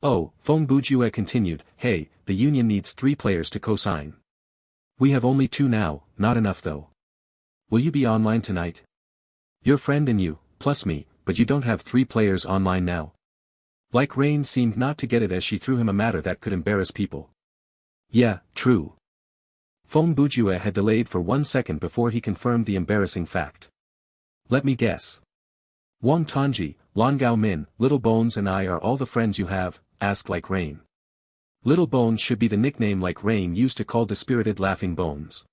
A: Oh, Feng Bujue continued, hey, the union needs 3 players to co-sign. We have only 2 now, not enough though. Will you be online tonight? Your friend and you, plus me, but you don't have 3 players online now. Like Rain seemed not to get it as she threw him a matter that could embarrass people. Yeah, true. Feng Bujue had delayed for 1 second before he confirmed the embarrassing fact. Let me guess. Wang Tanji, Lan Gao Min, Little Bones and I are all the friends you have, asked Like Rain. Little Bones should be the nickname Like Rain used to call Dispirited Laughing Bones.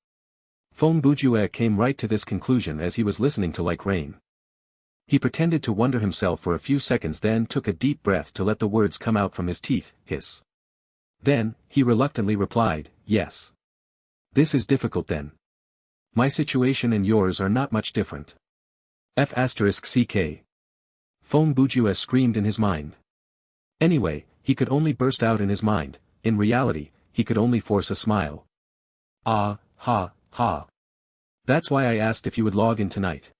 A: Feng Bujue came right to this conclusion as he was listening to Like Rain. He pretended to wonder himself for a few seconds, then took a deep breath to let the words come out from his teeth, hiss. Then, he reluctantly replied, yes. This is difficult then. My situation and yours are not much different. F***ck. Feng Bujue screamed in his mind. Anyway, he could only burst out in his mind, in reality, he could only force a smile. Ah, ha, ha. That's why I asked if you would log in tonight.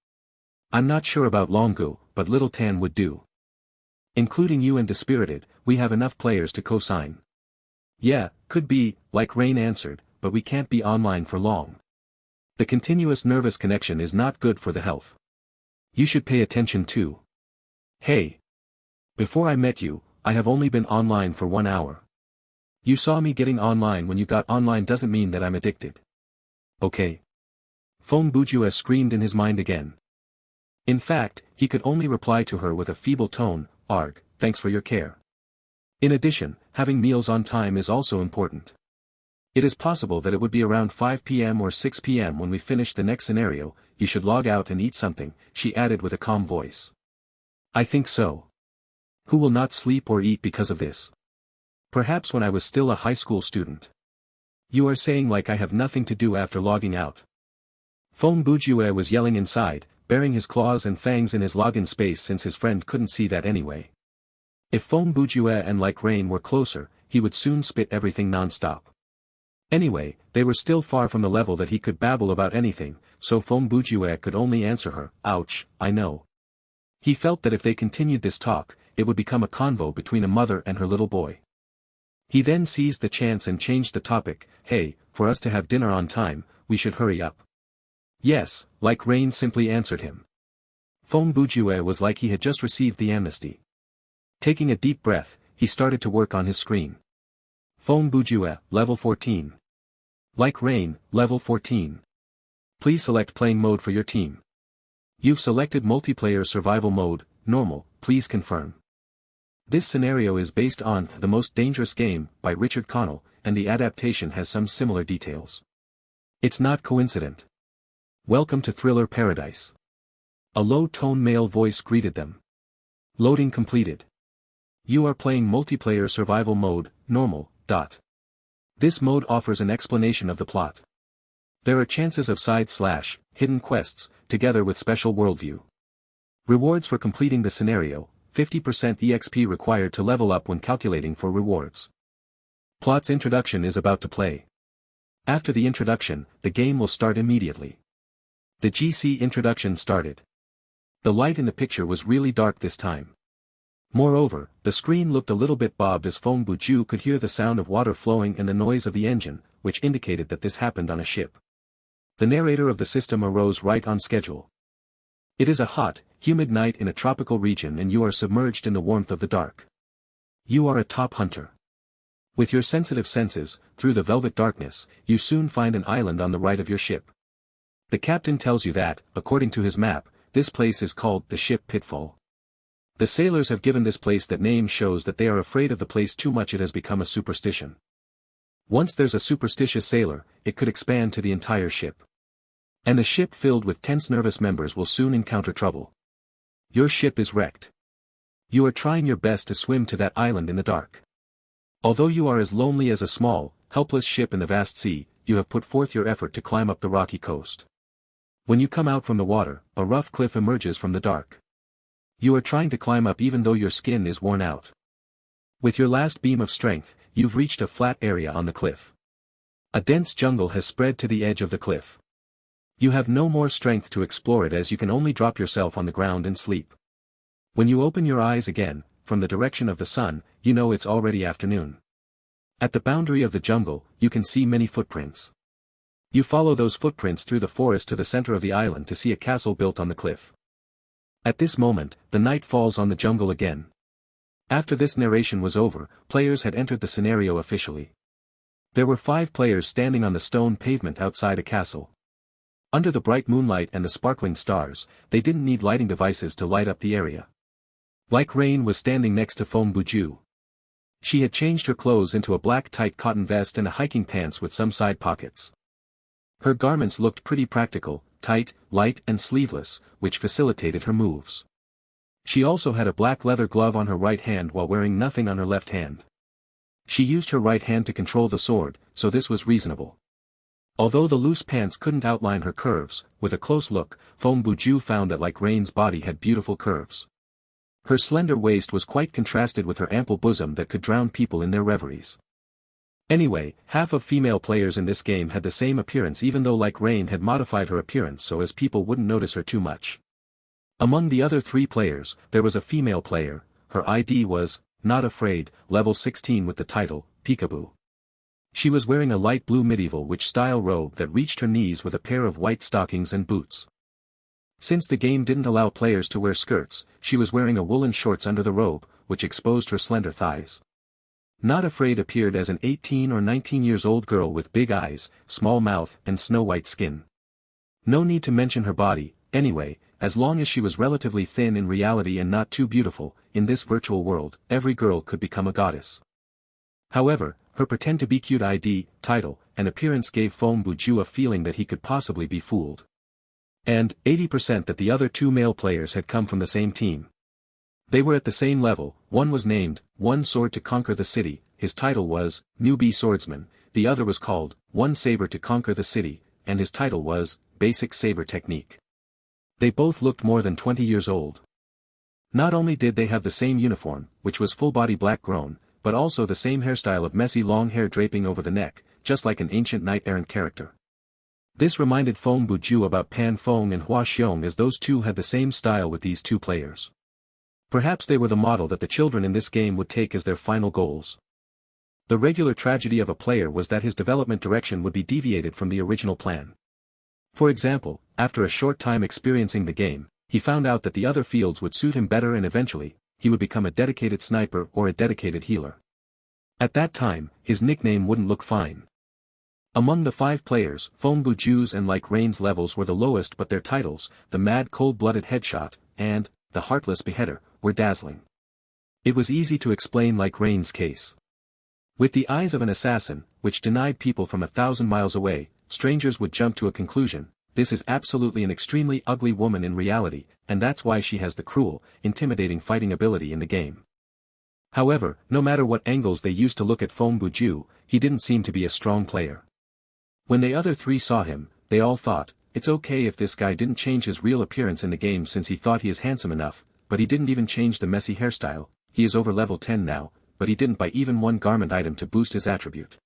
A: I'm not sure about Longu, but Little Tan would do. Including you and Dispirited, we have enough players to co-sign. Yeah, could be, Like Rain answered, but we can't be online for long. The continuous nervous connection is not good for the health. You should pay attention too. Hey. Before I met you, I have only been online for 1 hour. You saw me getting online when you got online doesn't mean that I'm addicted. Okay. Feng Bujue screamed in his mind again. In fact, he could only reply to her with a feeble tone, Arg, thanks for your care. In addition, having meals on time is also important. It is possible that it would be around 5 p.m. or 6 p.m. when we finish the next scenario. You should log out and eat something, she added with a calm voice. I think so. Who will not sleep or eat because of this? Perhaps when I was still a high school student. You are saying like I have nothing to do after logging out. Feng Bujue was yelling inside, baring his claws and fangs in his login space since his friend couldn't see that anyway. If Feng Bujue and Like Rain were closer, he would soon spit everything non-stop. Anyway, they were still far from the level that he could babble about anything, so Feng Bujue could only answer her, ouch, I know. He felt that if they continued this talk, it would become a convo between a mother and her little boy. He then seized the chance and changed the topic, hey, for us to have dinner on time, we should hurry up. Yes, Like Rain simply answered him. Feng Bujue was like he had just received the amnesty. Taking a deep breath, he started to work on his screen. Feng Bujue, level 14. Like Rain, level 14. Please select playing mode for your team. You've selected multiplayer survival mode, normal, please confirm. This scenario is based on The Most Dangerous Game by Richard Connell, and the adaptation has some similar details. It's not coincident. Welcome to Thriller Paradise. A low-tone male voice greeted them. Loading completed. You are playing multiplayer survival mode, normal, . This mode offers an explanation of the plot. There are chances of hidden quests, together with special worldview. Rewards for completing the scenario, 50% EXP required to level up when calculating for rewards. Plot's introduction is about to play. After the introduction, the game will start immediately. The GC introduction started. The light in the picture was really dark this time. Moreover, the screen looked a little bit bobbed as Feng Bujue could hear the sound of water flowing and the noise of the engine, which indicated that this happened on a ship. The narrator of the system arose right on schedule. It is a hot, humid night in a tropical region and you are submerged in the warmth of the dark. You are a top hunter. With your sensitive senses, through the velvet darkness, you soon find an island on the right of your ship. The captain tells you that, according to his map, this place is called the Ship Pitfall. The sailors have given this place that name shows that they are afraid of the place too much, it has become a superstition. Once there's a superstitious sailor, it could expand to the entire ship. And the ship filled with tense nervous members will soon encounter trouble. Your ship is wrecked. You are trying your best to swim to that island in the dark. Although you are as lonely as a small, helpless ship in the vast sea, you have put forth your effort to climb up the rocky coast. When you come out from the water, a rough cliff emerges from the dark. You are trying to climb up even though your skin is worn out. With your last beam of strength, you've reached a flat area on the cliff. A dense jungle has spread to the edge of the cliff. You have no more strength to explore it as you can only drop yourself on the ground and sleep. When you open your eyes again, from the direction of the sun, you know it's already afternoon. At the boundary of the jungle, you can see many footprints. You follow those footprints through the forest to the center of the island to see a castle built on the cliff. At this moment, the night falls on the jungle again. After this narration was over, players had entered the scenario officially. There were 5 players standing on the stone pavement outside a castle. Under the bright moonlight and the sparkling stars, they didn't need lighting devices to light up the area. Like Rain was standing next to Feng Bujue. She had changed her clothes into a black tight cotton vest and a hiking pants with some side pockets. Her garments looked pretty practical, tight, light and sleeveless, which facilitated her moves. She also had a black leather glove on her right hand while wearing nothing on her left hand. She used her right hand to control the sword, so this was reasonable. Although the loose pants couldn't outline her curves, with a close look, Feng Bujue found that Like Rain's body had beautiful curves. Her slender waist was quite contrasted with her ample bosom that could drown people in their reveries. Anyway, half of female players in this game had the same appearance even though Like Rain had modified her appearance so as people wouldn't notice her too much. Among the other 3 players, there was a female player. Her ID was, Not Afraid, level 16 with the title, Peekaboo. She was wearing a light blue medieval witch style robe that reached her knees with a pair of white stockings and boots. Since the game didn't allow players to wear skirts, she was wearing a woolen shorts under the robe, which exposed her slender thighs. Not Afraid appeared as an 18 or 19 years old girl with big eyes, small mouth and snow-white skin. No need to mention her body, anyway, as long as she was relatively thin in reality and not too beautiful, in this virtual world, every girl could become a goddess. However, her pretend-to-be-cute ID, title, and appearance gave Feng Buju a feeling that he could possibly be fooled. And 80% that the other two male players had come from the same team. They were at the same level, one was named, One Sword to Conquer the City, his title was, Newbie Swordsman, the other was called, One Saber to Conquer the City, and his title was, Basic Saber Technique. They both looked more than 20 years old. Not only did they have the same uniform, which was full-body black-grown, but also the same hairstyle of messy long hair draping over the neck, just like an ancient knight-errant character. This reminded Feng Buju about Pan Feng and Hua Xiong, as those two had the same style with these two players. Perhaps they were the model that the children in this game would take as their final goals. The regular tragedy of a player was that his development direction would be deviated from the original plan. For example, after a short time experiencing the game, he found out that the other fields would suit him better, and eventually, he would become a dedicated sniper or a dedicated healer. At that time, his nickname wouldn't look fine. Among the 5 players, Feng Buju's and Like Rain's levels were the lowest, but their titles, the Mad Cold-Blooded Headshot, and the Heartless Beheader, were dazzling. It was easy to explain Like Rain's case. With the eyes of an assassin, which denied people from 1,000 miles away, strangers would jump to a conclusion: this is absolutely an extremely ugly woman in reality, and that's why she has the cruel, intimidating fighting ability in the game. However, no matter what angles they used to look at Feng Buju, he didn't seem to be a strong player. When the other 3 saw him, they all thought, it's okay if this guy didn't change his real appearance in the game, since he thought he is handsome enough, but he didn't even change the messy hairstyle. He is over level 10 now, but he didn't buy even one garment item to boost his attribute.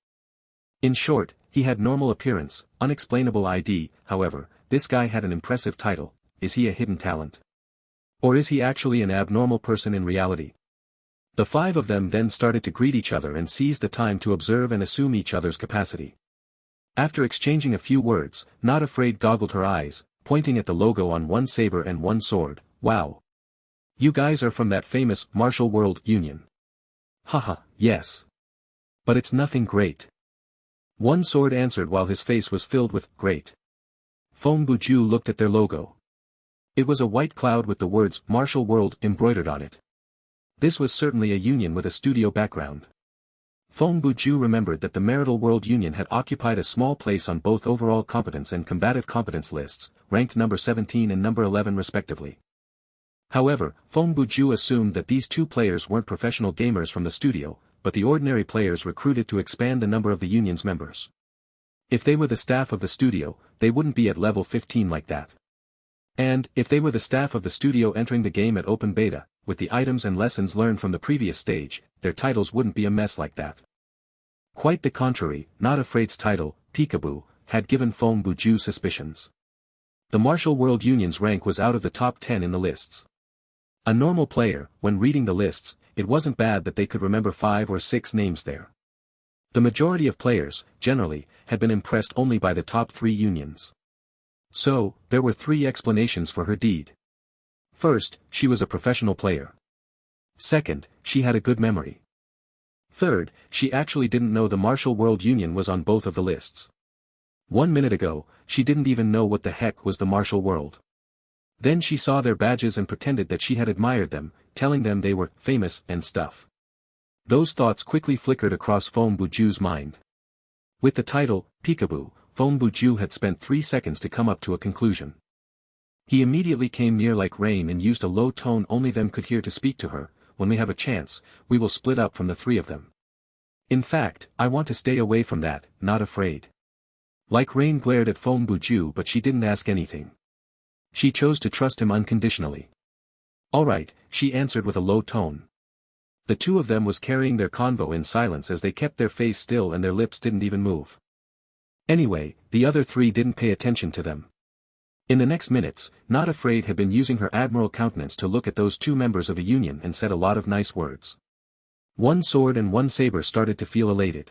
A: In short, he had normal appearance, unexplainable ID. However, this guy had an impressive title. Is he a hidden talent? Or is he actually an abnormal person in reality? The 5 of them then started to greet each other and seized the time to observe and assume each other's capacity. After exchanging a few words, Not Afraid goggled her eyes, pointing at the logo on One Saber and One Sword. Wow! You guys are from that famous Martial World Union. Haha, yes. But it's nothing great. One Sword answered while his face was filled with great. Feng Buju looked at their logo. It was a white cloud with the words Martial World embroidered on it. This was certainly a union with a studio background. Feng Buju remembered that the Marital World Union had occupied a small place on both overall competence and combative competence lists, ranked number 17 and number 11 respectively. However, Feng Buju assumed that these 2 players weren't professional gamers from the studio, but the ordinary players recruited to expand the number of the union's members. If they were the staff of the studio, they wouldn't be at level 15 like that. And, if they were the staff of the studio entering the game at open beta, with the items and lessons learned from the previous stage, their titles wouldn't be a mess like that. Quite the contrary, Not Afraid's title, Peekaboo, had given Feng Buju suspicions. The Martial World Union's rank was out of the top 10 in the lists. A normal player, when reading the lists, it wasn't bad that they could remember 5 or 6 names there. The majority of players, generally, had been impressed only by the top 3 unions. So, there were 3 explanations for her deed. First, she was a professional player. Second, she had a good memory. Third, she actually didn't know the Martial World Union was on both of the lists. 1 minute ago, she didn't even know what the heck was the Martial World. Then she saw their badges and pretended that she had admired them, telling them they were famous and stuff. Those thoughts quickly flickered across Feng Buju's mind. With the title, Peekaboo, Feng Buju had spent 3 seconds to come up to a conclusion. He immediately came near Like Rain and used a low tone only them could hear to speak to her. When we have a chance, we will split up from the 3 of them. In fact, I want to stay away from that, Not Afraid. Like Rain glared at Feng Buju, but she didn't ask anything. She chose to trust him unconditionally. Alright, she answered with a low tone. The 2 of them was carrying their convo in silence as they kept their face still and their lips didn't even move. Anyway, the other 3 didn't pay attention to them. In the next minutes, Not Afraid had been using her admiral countenance to look at those 2 members of the union and said a lot of nice words. One Sword and One Saber started to feel elated.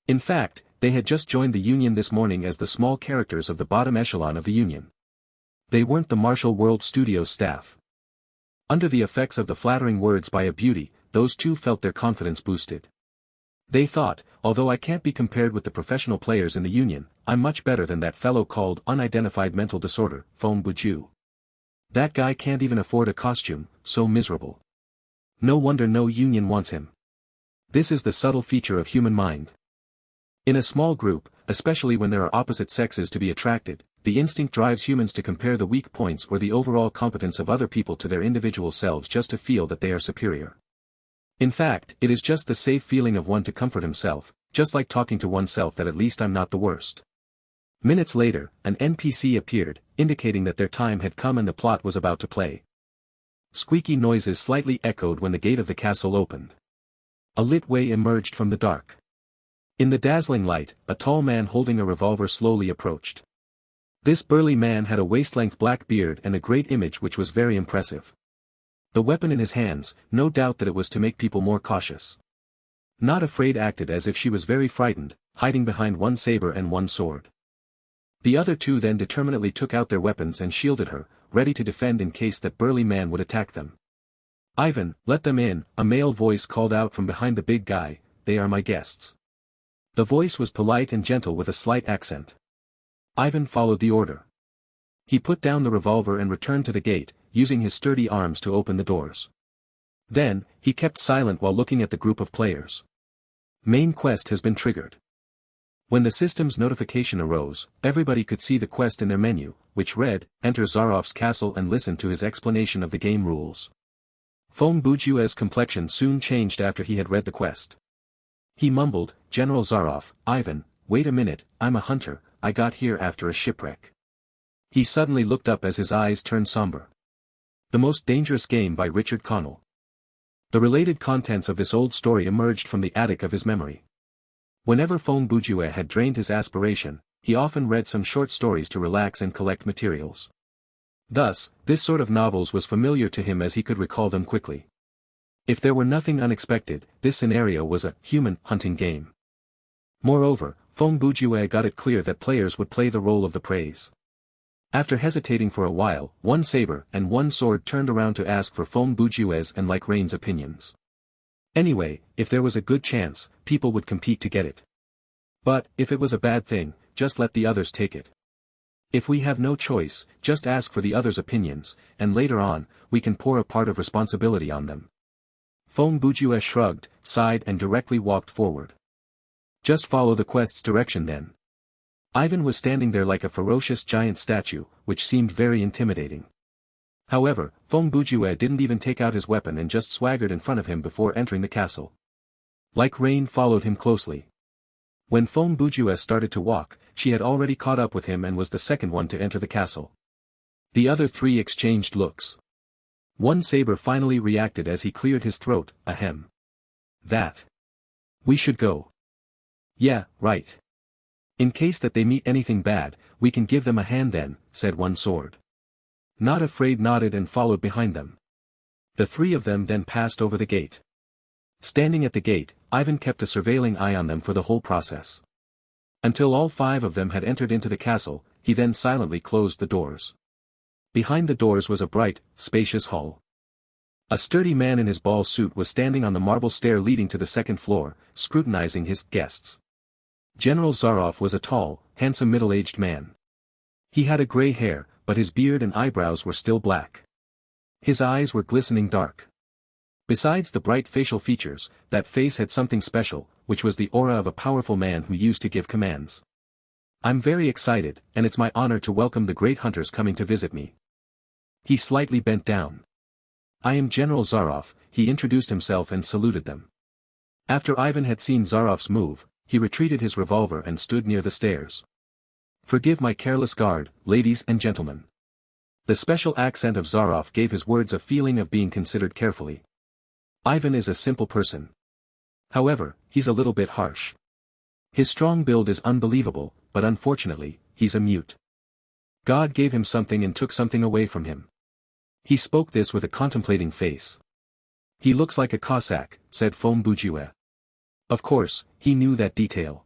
A: In fact, they had just joined the union this morning as the small characters of the bottom echelon of the union. They weren't the Martial World Studios staff. Under the effects of the flattering words by a beauty, those 2 felt their confidence boosted. They thought, although I can't be compared with the professional players in the union, I'm much better than that fellow called Unidentified Mental Disorder, Feng Buju. That guy can't even afford a costume, so miserable. No wonder no union wants him. This is the subtle feature of human mind. In a small group, especially when there are opposite sexes to be attracted. The instinct drives humans to compare the weak points or the overall competence of other people to their individual selves just to feel that they are superior. In fact, it is just the safe feeling of one to comfort himself, just like talking to oneself that at least I'm not the worst. Minutes later, an NPC appeared, indicating that their time had come and the plot was about to play. Squeaky noises slightly echoed when the gate of the castle opened. A lit way emerged from the dark. In the dazzling light, a tall man holding a revolver slowly approached. This burly man had a waist-length black beard and a great image which was very impressive. The weapon in his hands, no doubt that it was to make people more cautious. Not Afraid acted as if she was very frightened, hiding behind one saber and one sword. The other two then determinedly took out their weapons and shielded her, ready to defend in case that burly man would attack them. "Ivan, let them in," a male voice called out from behind the big guy, "they are my guests." The voice was polite and gentle with a slight accent. Ivan followed the order. He put down the revolver and returned to the gate, using his sturdy arms to open the doors. Then, he kept silent while looking at the group of players. Main quest has been triggered. When the system's notification arose, everybody could see the quest in their menu, which read, "Enter Zarov's castle and listen to his explanation of the game rules." Fong Bujue's complexion soon changed after he had read the quest. He mumbled, "General Zarov, Ivan, wait a minute, I'm a hunter, I got here after a shipwreck." He suddenly looked up as his eyes turned somber. The Most Dangerous Game by Richard Connell. The related contents of this old story emerged from the attic of his memory. Whenever Fong Bujue had drained his aspiration, he often read some short stories to relax and collect materials. Thus, this sort of novels was familiar to him as he could recall them quickly. If there were nothing unexpected, this scenario was a human hunting game. Moreover, Fong Bujue got it clear that players would play the role of the praise. After hesitating for a while, one saber and one sword turned around to ask for Fong Bujue's and Like Rain's opinions. Anyway, if there was a good chance, people would compete to get it. But, if it was a bad thing, just let the others take it. If we have no choice, just ask for the others' opinions, and later on, we can pour a part of responsibility on them. Fong Bujue shrugged, sighed and directly walked forward. Just follow the quest's direction then. Ivan was standing there like a ferocious giant statue, which seemed very intimidating. However, Fong Bujue didn't even take out his weapon and just swaggered in front of him before entering the castle. Like Rain followed him closely. When Fong Bujue started to walk, she had already caught up with him and was the second one to enter the castle. The other three exchanged looks. One saber finally reacted as he cleared his throat, ahem. "That. We should go." "Yeah, right. In case that they meet anything bad, we can give them a hand then," said one sword. Not Afraid nodded and followed behind them. The three of them then passed over the gate. Standing at the gate, Ivan kept a surveilling eye on them for the whole process. Until all five of them had entered into the castle, he then silently closed the doors. Behind the doors was a bright, spacious hall. A sturdy man in his ball suit was standing on the marble stair leading to the second floor, scrutinizing his guests. General Zarov was a tall, handsome middle-aged man. He had a gray hair, but his beard and eyebrows were still black. His eyes were glistening dark. Besides the bright facial features, that face had something special, which was the aura of a powerful man who used to give commands. "I'm very excited, and it's my honor to welcome the great hunters coming to visit me." He slightly bent down. "I am General Zarov," he introduced himself and saluted them. After Ivan had seen Zarov's move, he retreated his revolver and stood near the stairs. "Forgive my careless guard, ladies and gentlemen." The special accent of Zarov gave his words a feeling of being considered carefully. Ivan is a simple person. However, he's a little bit harsh. His strong build is unbelievable, but unfortunately, he's a mute. God gave him something and took something away from him. He spoke this with a contemplating face. "He looks like a Cossack," said Fong Bujue. Of course, he knew that detail.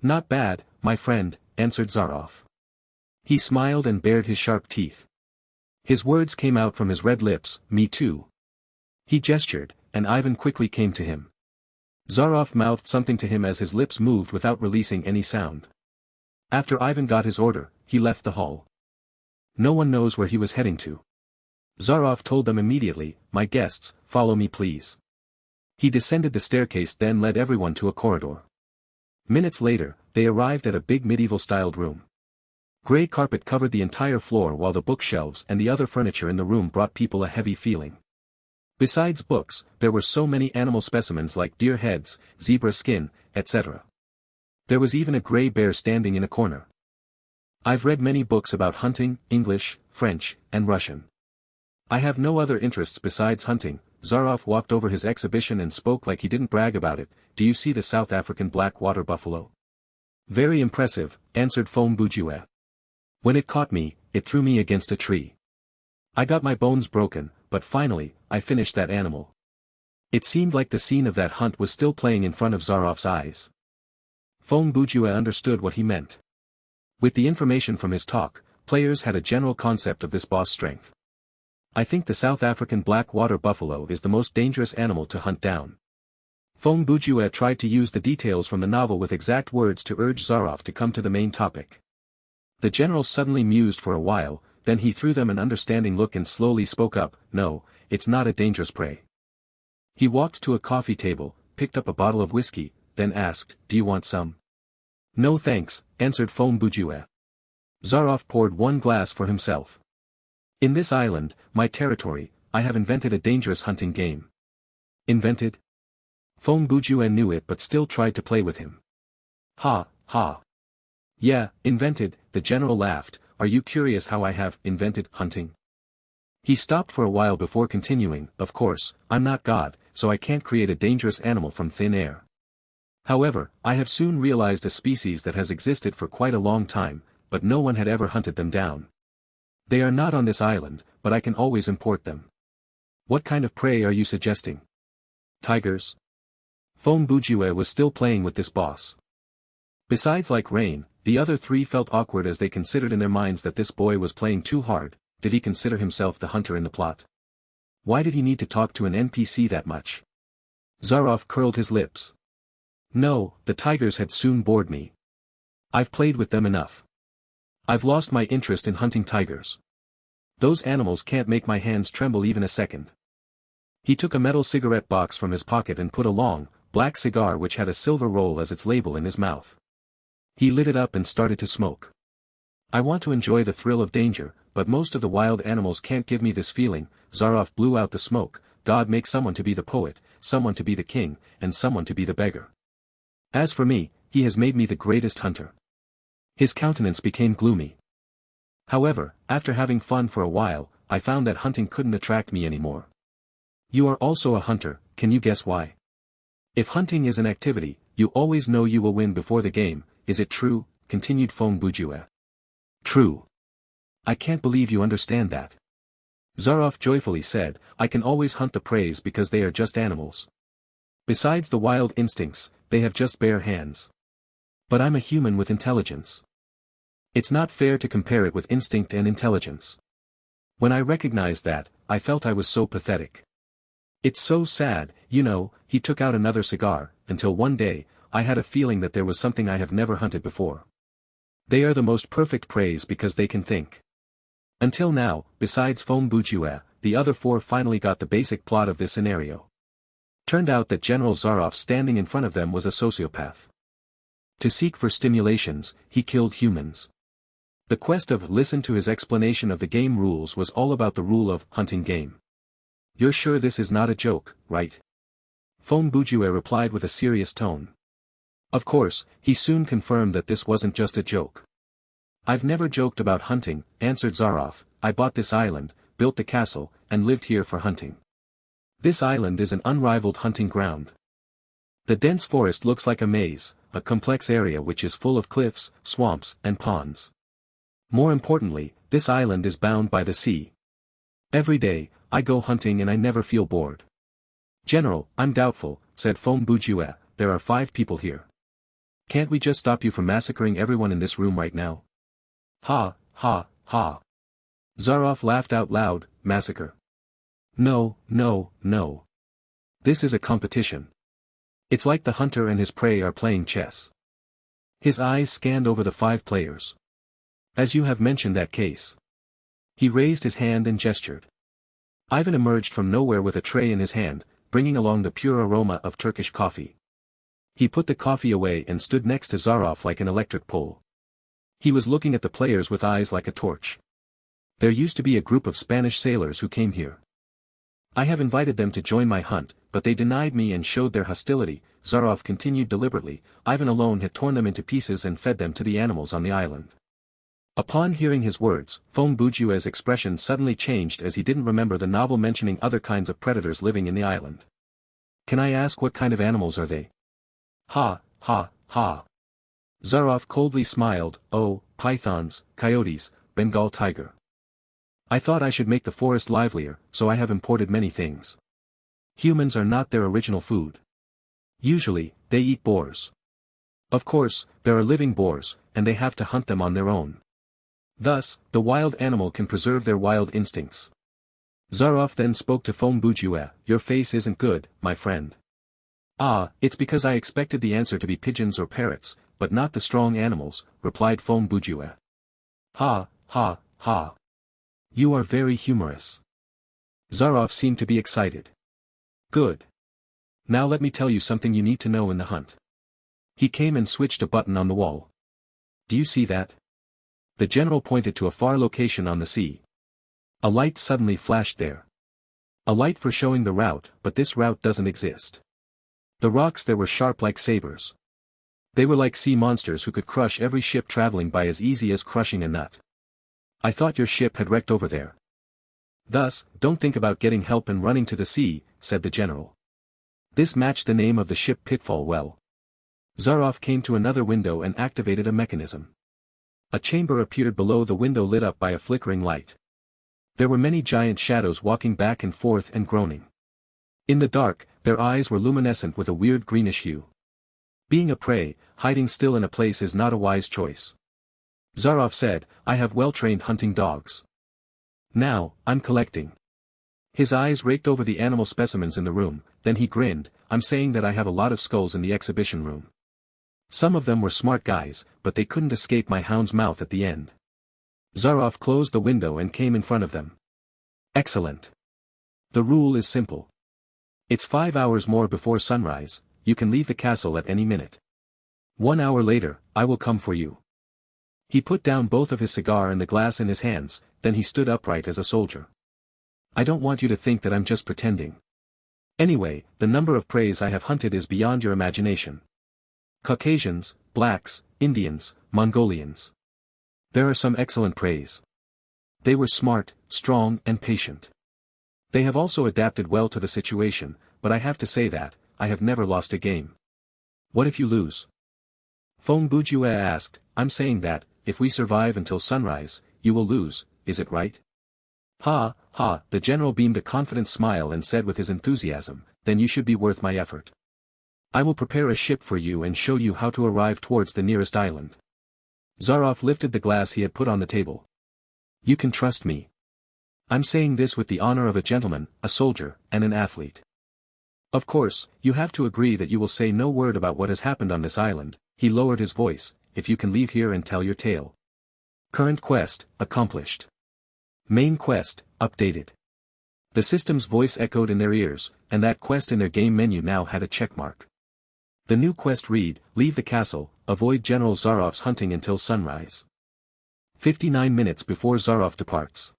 A: "Not bad, my friend," answered Zarov. He smiled and bared his sharp teeth. His words came out from his red lips, "Me too." He gestured, and Ivan quickly came to him. Zarov mouthed something to him as his lips moved without releasing any sound. After Ivan got his order, he left the hall. No one knows where he was heading to. Zarov told them immediately, "My guests, follow me please." He descended the staircase then led everyone to a corridor. Minutes later, they arrived at a big medieval-styled room. Grey carpet covered the entire floor while the bookshelves and the other furniture in the room brought people a heavy feeling. Besides books, there were so many animal specimens like deer heads, zebra skin, etc. There was even a grey bear standing in a corner. I've read many books about hunting, English, French, and Russian. I have no other interests besides hunting. Zaroff walked over his exhibition and spoke like he didn't brag about it. Do you see the South African black water buffalo? Very impressive, answered Fom Bujue. When it caught me, it threw me against a tree. I got my bones broken, but finally, I finished that animal. It seemed like the scene of that hunt was still playing in front of Zaroff's eyes. Fom Bujue understood what he meant. With the information from his talk, players had a general concept of this boss' strength. I think the South African black water buffalo is the most dangerous animal to hunt down. Fom Bujue tried to use the details from the novel with exact words to urge Zaroff to come to the main topic. The general suddenly mused for a while, then he threw them an understanding look and slowly spoke up, no, it's not a dangerous prey. He walked to a coffee table, picked up a bottle of whiskey, then asked, do you want some? No thanks, answered Fom Bujue. Zaroff poured one glass for himself. In this island, my territory, I have invented a dangerous hunting game. Invented? Fom Bujue knew it but still tried to play with him. Ha, ha. Yeah, invented, the general laughed. Are you curious how I have invented hunting? He stopped for a while before continuing, of course, I'm not God, so I can't create a dangerous animal from thin air. However, I have soon realized a species that has existed for quite a long time, but no one had ever hunted them down. They are not on this island, but I can always import them. What kind of prey are you suggesting? Tigers? Fom Bujue was still playing with this boss. Besides like Rain, the other three felt awkward as they considered in their minds that this boy was playing too hard. Did he consider himself the hunter in the plot? Why did he need to talk to an NPC that much? Zaroff curled his lips. No, the tigers had soon bored me. I've played with them enough. I've lost my interest in hunting tigers. Those animals can't make my hands tremble even a second. He took a metal cigarette box from his pocket and put a long, black cigar which had a silver roll as its label in his mouth. He lit it up and started to smoke. I want to enjoy the thrill of danger, but most of the wild animals can't give me this feeling. Zaroff blew out the smoke. God makes someone to be the poet, someone to be the king, and someone to be the beggar. As for me, he has made me the greatest hunter. His countenance became gloomy. However, after having fun for a while, I found that hunting couldn't attract me anymore. You are also a hunter, can you guess why? If hunting is an activity, you always know you will win before the game, is it true? Continued Fom Bujue. True. I can't believe you understand that. Zaroff joyfully said, I can always hunt the preys because they are just animals. Besides the wild instincts, they have just bare hands. But I'm a human with intelligence. It's not fair to compare it with instinct and intelligence. When I recognized that, I felt I was so pathetic. It's so sad, you know. He took out another cigar, until one day, I had a feeling that there was something I have never hunted before. They are the most perfect preys because they can think. Until now, besides Fom Bujue, the other four finally got the basic plot of this scenario. Turned out that General Zaroff standing in front of them was a sociopath. To seek for stimulations, he killed humans. The quest of listen to his explanation of the game rules was all about the rule of hunting game. You're sure this is not a joke, right? Fom Bujue replied with a serious tone. Of course, he soon confirmed that this wasn't just a joke. I've never joked about hunting, answered Zaroff. I bought this island, built the castle, and lived here for hunting. This island is an unrivaled hunting ground. The dense forest looks like a maze, a complex area which is full of cliffs, swamps, and ponds. More importantly, this island is bound by the sea. Every day, I go hunting and I never feel bored. General, I'm doubtful, said Fom Bujue, there are 5 people here. Can't we just stop you from massacring everyone in this room right now? Ha, ha, ha. Zaroff laughed out loud. Massacre. No, no, no. This is a competition. It's like the hunter and his prey are playing chess. His eyes scanned over the 5 players. As you have mentioned that case. He raised his hand and gestured. Ivan emerged from nowhere with a tray in his hand, bringing along the pure aroma of Turkish coffee. He put the coffee away and stood next to Zaroff like an electric pole. He was looking at the players with eyes like a torch. There used to be a group of Spanish sailors who came here. I have invited them to join my hunt, but they denied me and showed their hostility, Zaroff continued deliberately. Ivan alone had torn them into pieces and fed them to the animals on the island. Upon hearing his words, Fong Bujue's expression suddenly changed as he didn't remember the novel mentioning other kinds of predators living in the island. Can I ask what kind of animals are they? Ha, ha, ha. Zaroff coldly smiled. Oh, pythons, coyotes, Bengal tiger. I thought I should make the forest livelier, so I have imported many things. Humans are not their original food. Usually, they eat boars. Of course, there are living boars, and they have to hunt them on their own. Thus, the wild animal can preserve their wild instincts. Zaroff then spoke to Fong Bujue. Your face isn't good, my friend. Ah, it's because I expected the answer to be pigeons or parrots, but not the strong animals, replied Fong Bujue. Ha, ha, ha. You are very humorous. Zaroff seemed to be excited. Good. Now let me tell you something you need to know in the hunt. He came and switched a button on the wall. Do you see that? The general pointed to a far location on the sea. A light suddenly flashed there. A light for showing the route, but this route doesn't exist. The rocks there were sharp like sabers. They were like sea monsters who could crush every ship traveling by as easy as crushing a nut. I thought your ship had wrecked over there. Thus, don't think about getting help and running to the sea, said the general. This matched the name of the ship Pitfall well. Zaroff came to another window and activated a mechanism. A chamber appeared below the window lit up by a flickering light. There were many giant shadows walking back and forth and groaning. In the dark, their eyes were luminescent with a weird greenish hue. Being a prey, hiding still in a place is not a wise choice. Zaroff said, I have well-trained hunting dogs. Now, I'm collecting. His eyes raked over the animal specimens in the room, then he grinned, I'm saying that I have a lot of skulls in the exhibition room. Some of them were smart guys, but they couldn't escape my hound's mouth at the end. Zaroff closed the window and came in front of them. Excellent. The rule is simple. It's 5 hours more before sunrise, you can leave the castle at any minute. 1 hour later, I will come for you. He put down both of his cigar and the glass in his hands, then he stood upright as a soldier. I don't want you to think that I'm just pretending. Anyway, the number of preys I have hunted is beyond your imagination. Caucasians, blacks, Indians, Mongolians. There are some excellent preys. They were smart, strong and patient. They have also adapted well to the situation, but I have to say that, I have never lost a game. What if you lose? Fong Bujue asked, I'm saying that, if we survive until sunrise, you will lose, is it right? Ha, ha, the general beamed a confident smile and said with his enthusiasm, then you should be worth my effort. I will prepare a ship for you and show you how to arrive towards the nearest island. Zaroff lifted the glass he had put on the table. You can trust me. I'm saying this with the honor of a gentleman, a soldier, and an athlete. Of course, you have to agree that you will say no word about what has happened on this island. He lowered his voice, if you can leave here and tell your tale. Current quest, accomplished. Main quest, updated. The system's voice echoed in their ears, and that quest in their game menu now had a checkmark. The new quest read, leave the castle, avoid General Zaroff's hunting until sunrise. 59 minutes before Zaroff departs.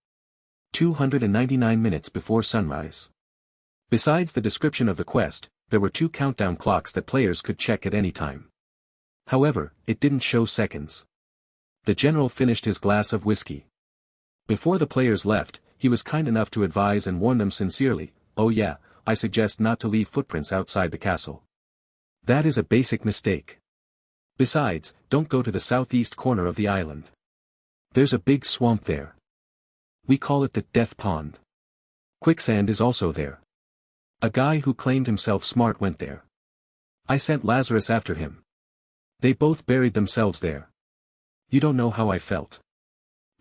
A: 299 minutes before sunrise. Besides the description of the quest, there were 2 countdown clocks that players could check at any time. However, it didn't show seconds. The general finished his glass of whiskey. Before the players left, he was kind enough to advise and warn them sincerely, oh yeah, I suggest not to leave footprints outside the castle. That is a basic mistake. Besides, don't go to the southeast corner of the island. There's a big swamp there. We call it the Death Pond. Quicksand is also there. A guy who claimed himself smart went there. I sent Lazarus after him. They both buried themselves there. You don't know how I felt.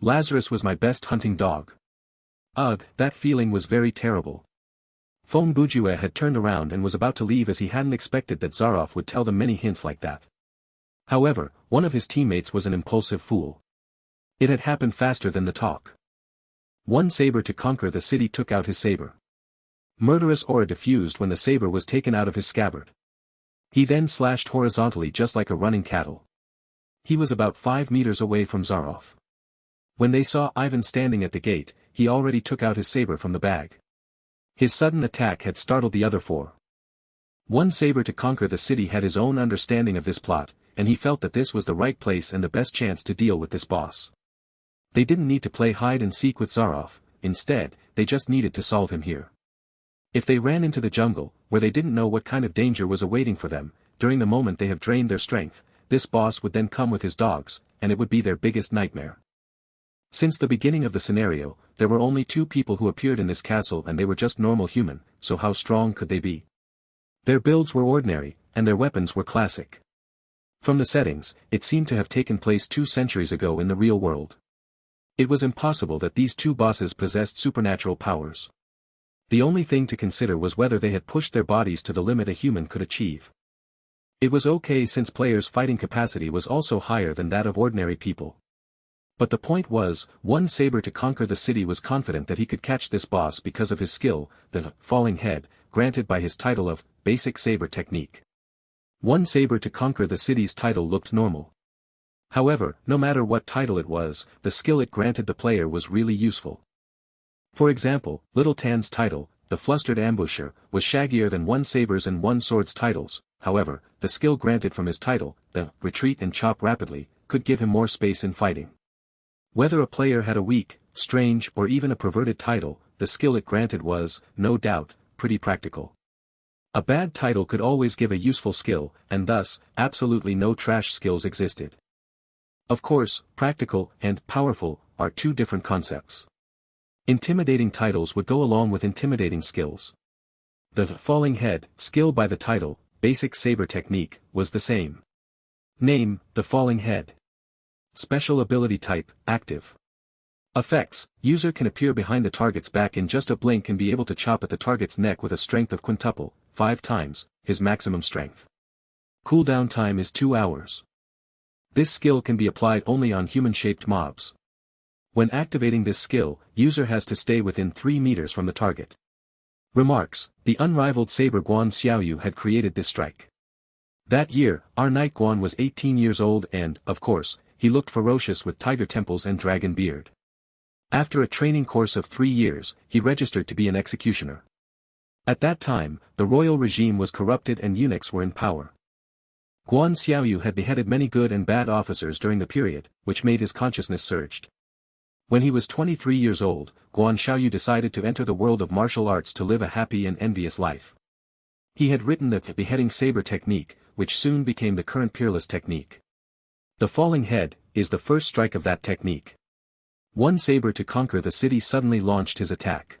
A: Lazarus was my best hunting dog. Ugh, that feeling was very terrible. Fong Bujue had turned around and was about to leave as he hadn't expected that Zaroff would tell them many hints like that. However, one of his teammates was an impulsive fool. It had happened faster than the talk. One saber to conquer the city took out his saber. Murderous aura diffused when the saber was taken out of his scabbard. He then slashed horizontally just like a running cattle. He was about 5 meters away from Zaroff. When they saw Ivan standing at the gate, he already took out his saber from the bag. His sudden attack had startled the other four. One saber to conquer the city had his own understanding of this plot, and he felt that this was the right place and the best chance to deal with this boss. They didn't need to play hide and seek with Zaroff, instead, they just needed to solve him here. If they ran into the jungle, where they didn't know what kind of danger was awaiting for them, during the moment they have drained their strength, this boss would then come with his dogs, and it would be their biggest nightmare. Since the beginning of the scenario, there were only 2 people who appeared in this castle and they were just normal human, so how strong could they be? Their builds were ordinary, and their weapons were classic. From the settings, it seemed to have taken place 2 centuries ago in the real world. It was impossible that these 2 bosses possessed supernatural powers. The only thing to consider was whether they had pushed their bodies to the limit a human could achieve. It was okay since players' fighting capacity was also higher than that of ordinary people. But the point was, one saber to conquer the city was confident that he could catch this boss because of his skill, the falling head, granted by his title of basic saber technique. One saber to conquer the city's title looked normal. However, no matter what title it was, the skill it granted the player was really useful. For example, Little Tan's title, the Flustered Ambusher, was shaggier than One Saber's and One Sword's titles. However, the skill granted from his title, the Retreat and Chop Rapidly, could give him more space in fighting. Whether a player had a weak, strange or even a perverted title, the skill it granted was, no doubt, pretty practical. A bad title could always give a useful skill, and thus, absolutely no trash skills existed. Of course, practical and powerful are 2 different concepts. Intimidating titles would go along with intimidating skills. The falling head, skill by the title, basic saber technique, was the same. Name, the falling head. Special ability type, active. Effects, user can appear behind the target's back in just a blink and be able to chop at the target's neck with a strength of quintuple, 5 times, his maximum strength. Cooldown time is 2 hours. This skill can be applied only on human-shaped mobs. When activating this skill, user has to stay within 3 meters from the target. Remarks, the unrivaled saber Guan Xiaoyu had created this strike. That year, our knight Guan was 18 years old and, of course, he looked ferocious with tiger temples and dragon beard. After a training course of 3 years, he registered to be an executioner. At that time, the royal regime was corrupted and eunuchs were in power. Guan Xiaoyu had beheaded many good and bad officers during the period, which made his consciousness surged. When he was 23 years old, Guan Xiaoyu decided to enter the world of martial arts to live a happy and envious life. He had written the beheading saber technique, which soon became the current peerless technique. The falling head is the first strike of that technique. One saber to conquer the city suddenly launched his attack.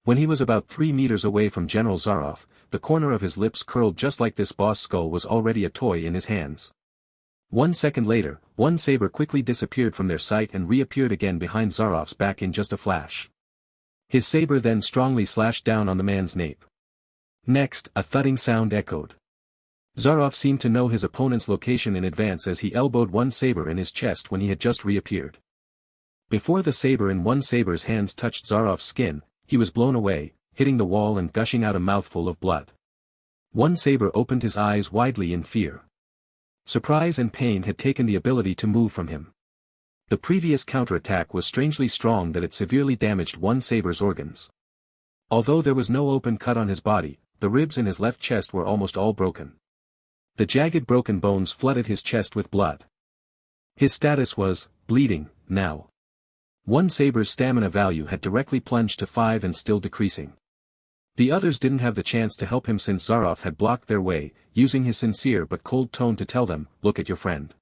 A: When he was about 3 meters away from General Zaroff, the corner of his lips curled just like this boss skull was already a toy in his hands. 1 second later, one saber quickly disappeared from their sight and reappeared again behind Zaroff's back in just a flash. His saber then strongly slashed down on the man's nape. Next, a thudding sound echoed. Zaroff seemed to know his opponent's location in advance as he elbowed one saber in his chest when he had just reappeared. Before the saber in one saber's hands touched Zaroff's skin, he was blown away, hitting the wall and gushing out a mouthful of blood. One saber opened his eyes widely in fear. Surprise and pain had taken the ability to move from him. The previous counterattack was strangely strong that it severely damaged one saber's organs. Although there was no open cut on his body, the ribs in his left chest were almost all broken. The jagged broken bones flooded his chest with blood. His status was, bleeding, now. One saber's stamina value had directly plunged to 5 and still decreasing. The others didn't have the chance to help him since Zaroff had blocked their way, using his sincere but cold tone to tell them, "Look at your friend."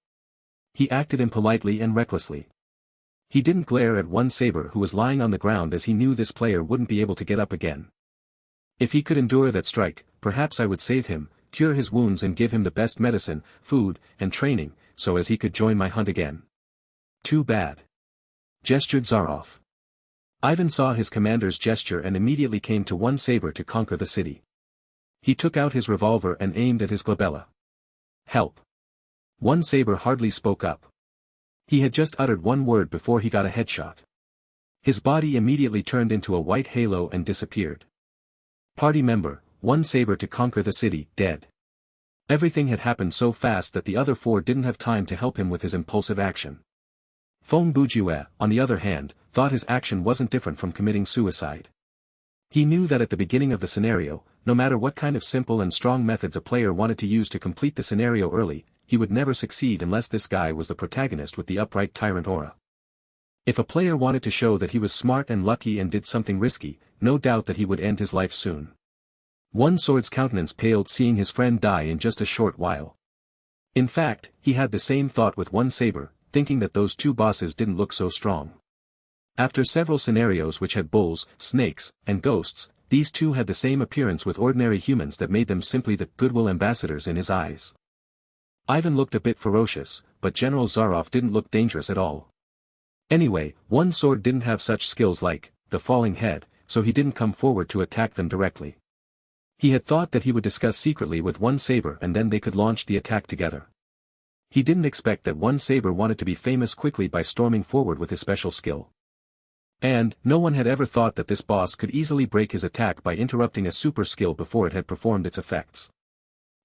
A: He acted impolitely and recklessly. He didn't glare at one saber who was lying on the ground as he knew this player wouldn't be able to get up again. If he could endure that strike, perhaps I would save him, cure his wounds and give him the best medicine, food, and training, so as he could join my hunt again. Too bad. Gestured Zaroff. Ivan saw his commander's gesture and immediately came to one saber to conquer the city. He took out his revolver and aimed at his glabella. Help. One saber hardly spoke up. He had just uttered one word before he got a headshot. His body immediately turned into a white halo and disappeared. Party member, one saber to conquer the city, dead. Everything had happened so fast that the other four didn't have time to help him with his impulsive action. Feng Bujue, on the other hand, thought his action wasn't different from committing suicide. He knew that at the beginning of the scenario, no matter what kind of simple and strong methods a player wanted to use to complete the scenario early, he would never succeed unless this guy was the protagonist with the upright tyrant aura. If a player wanted to show that he was smart and lucky and did something risky, no doubt that he would end his life soon. One Sword's countenance paled seeing his friend die in just a short while. In fact, he had the same thought with One Saber, thinking that those two bosses didn't look so strong. After several scenarios which had bulls, snakes, and ghosts, these two had the same appearance with ordinary humans that made them simply the goodwill ambassadors in his eyes. Ivan looked a bit ferocious, but General Zaroff didn't look dangerous at all. Anyway, One Sword didn't have such skills like the falling head, so he didn't come forward to attack them directly. He had thought that he would discuss secretly with One Saber and then they could launch the attack together. He didn't expect that One Saber wanted to be famous quickly by storming forward with his special skill. And, no one had ever thought that this boss could easily break his attack by interrupting a super skill before it had performed its effects.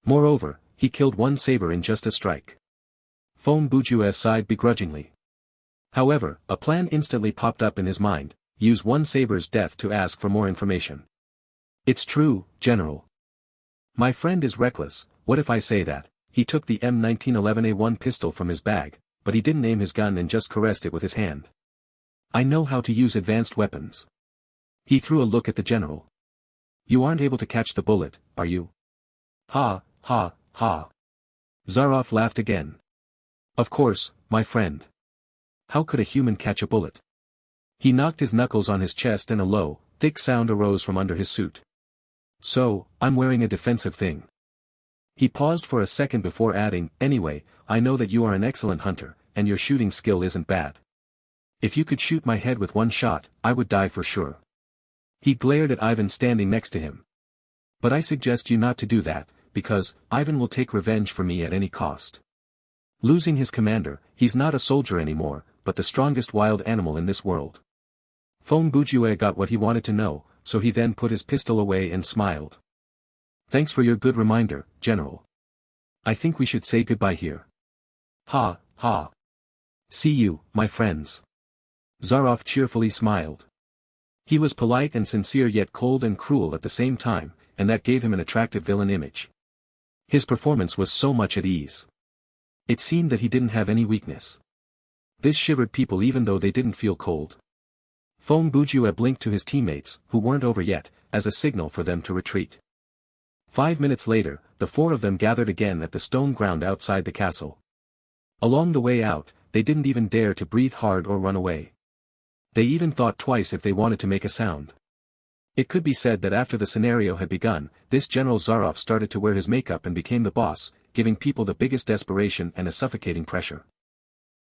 A: Moreover, he killed One Saber in just a strike. Feng Bujue sighed begrudgingly. However, a plan instantly popped up in his mind: use One Saber's death to ask for more information. It's true, General. My friend is reckless. What if I say that he took the M1911A1 pistol from his bag, but he didn't aim his gun and just caressed it with his hand? I know how to use advanced weapons. He threw a look at the general. You aren't able to catch the bullet, are you? Ha, ha, ha. Zaroff laughed again. Of course, my friend. How could a human catch a bullet? He knocked his knuckles on his chest and a low, thick sound arose from under his suit. So, I'm wearing a defensive thing. He paused for a second before adding, anyway, I know that you are an excellent hunter, and your shooting skill isn't bad. If you could shoot my head with one shot, I would die for sure. He glared at Ivan standing next to him. But I suggest you not to do that, because Ivan will take revenge for me at any cost. Losing his commander, he's not a soldier anymore, but the strongest wild animal in this world. Feng Bujue got what he wanted to know, so he then put his pistol away and smiled. Thanks for your good reminder, General. I think we should say goodbye here. Ha, ha. See you, my friends. Zaroff cheerfully smiled. He was polite and sincere yet cold and cruel at the same time, and that gave him an attractive villain image. His performance was so much at ease. It seemed that he didn't have any weakness. This shivered people even though they didn't feel cold. Feng Bujue blinked to his teammates, who weren't over yet, as a signal for them to retreat. 5 minutes later, the four of them gathered again at the stone ground outside the castle. Along the way out, they didn't even dare to breathe hard or run away. They even thought twice if they wanted to make a sound. It could be said that after the scenario had begun, this General Zaroff started to wear his makeup and became the boss, giving people the biggest desperation and a suffocating pressure.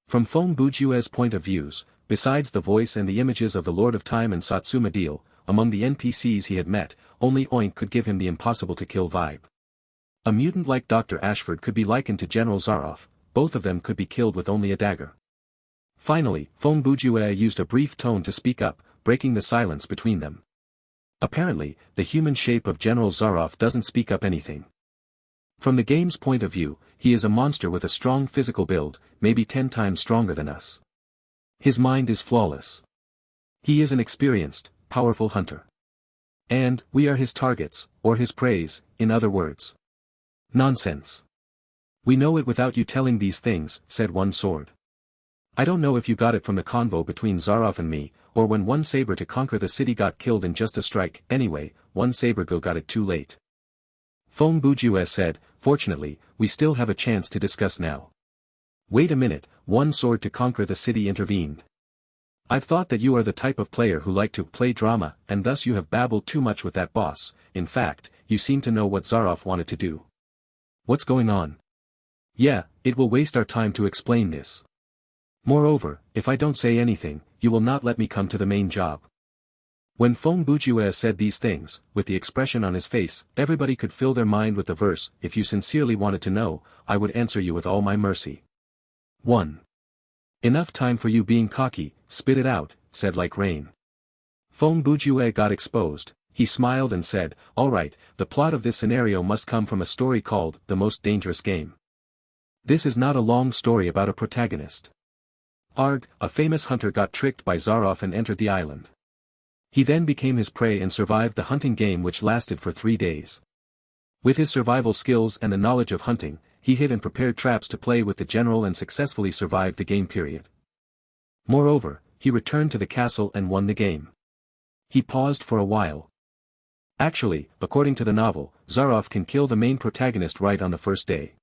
A: From Feng Bujue's point of views, besides the voice and the images of the Lord of Time and Satsuma Deal, among the NPCs he had met, only Oink could give him the impossible-to-kill vibe. A mutant like Dr. Ashford could be likened to General Zaroff, both of them could be killed with only a dagger. Finally, Feng Bujue used a brief tone to speak up, breaking the silence between them. Apparently, the human shape of General Zaroff doesn't speak up anything. From the game's point of view, he is a monster with a strong physical build, maybe 10 times stronger than us. His mind is flawless. He is an experienced, powerful hunter. And, we are his targets, or his preys, in other words. Nonsense. We know it without you telling these things, said One Sword. I don't know if you got it from the convo between Zaroff and me, or when One Saber to conquer the city got killed in just a strike. Anyway, One Saber got it too late. Feng Bujue said, fortunately, we still have a chance to discuss now. Wait a minute, One Sword to conquer the city intervened. I've thought that you are the type of player who like to play drama, and thus you have babbled too much with that boss. In fact, you seem to know what Zaroff wanted to do. What's going on? Yeah, it will waste our time to explain this. Moreover, if I don't say anything, you will not let me come to the main job. When Feng Bujue said these things, with the expression on his face, everybody could fill their mind with the verse, if you sincerely wanted to know, I would answer you with all my mercy. 1. Enough time for you being cocky, spit it out, said like rain. Feng Bujue got exposed, he smiled and said, "All right, the plot of this scenario must come from a story called The Most Dangerous Game. This is not a long story about a protagonist. Arg, a famous hunter got tricked by Zaroff and entered the island. He then became his prey and survived the hunting game which lasted for 3 days. With his survival skills and the knowledge of hunting, he hid and prepared traps to play with the general and successfully survived the game period. Moreover, he returned to the castle and won the game." He paused for a while. Actually, according to the novel, Zaroff can kill the main protagonist right on the first day.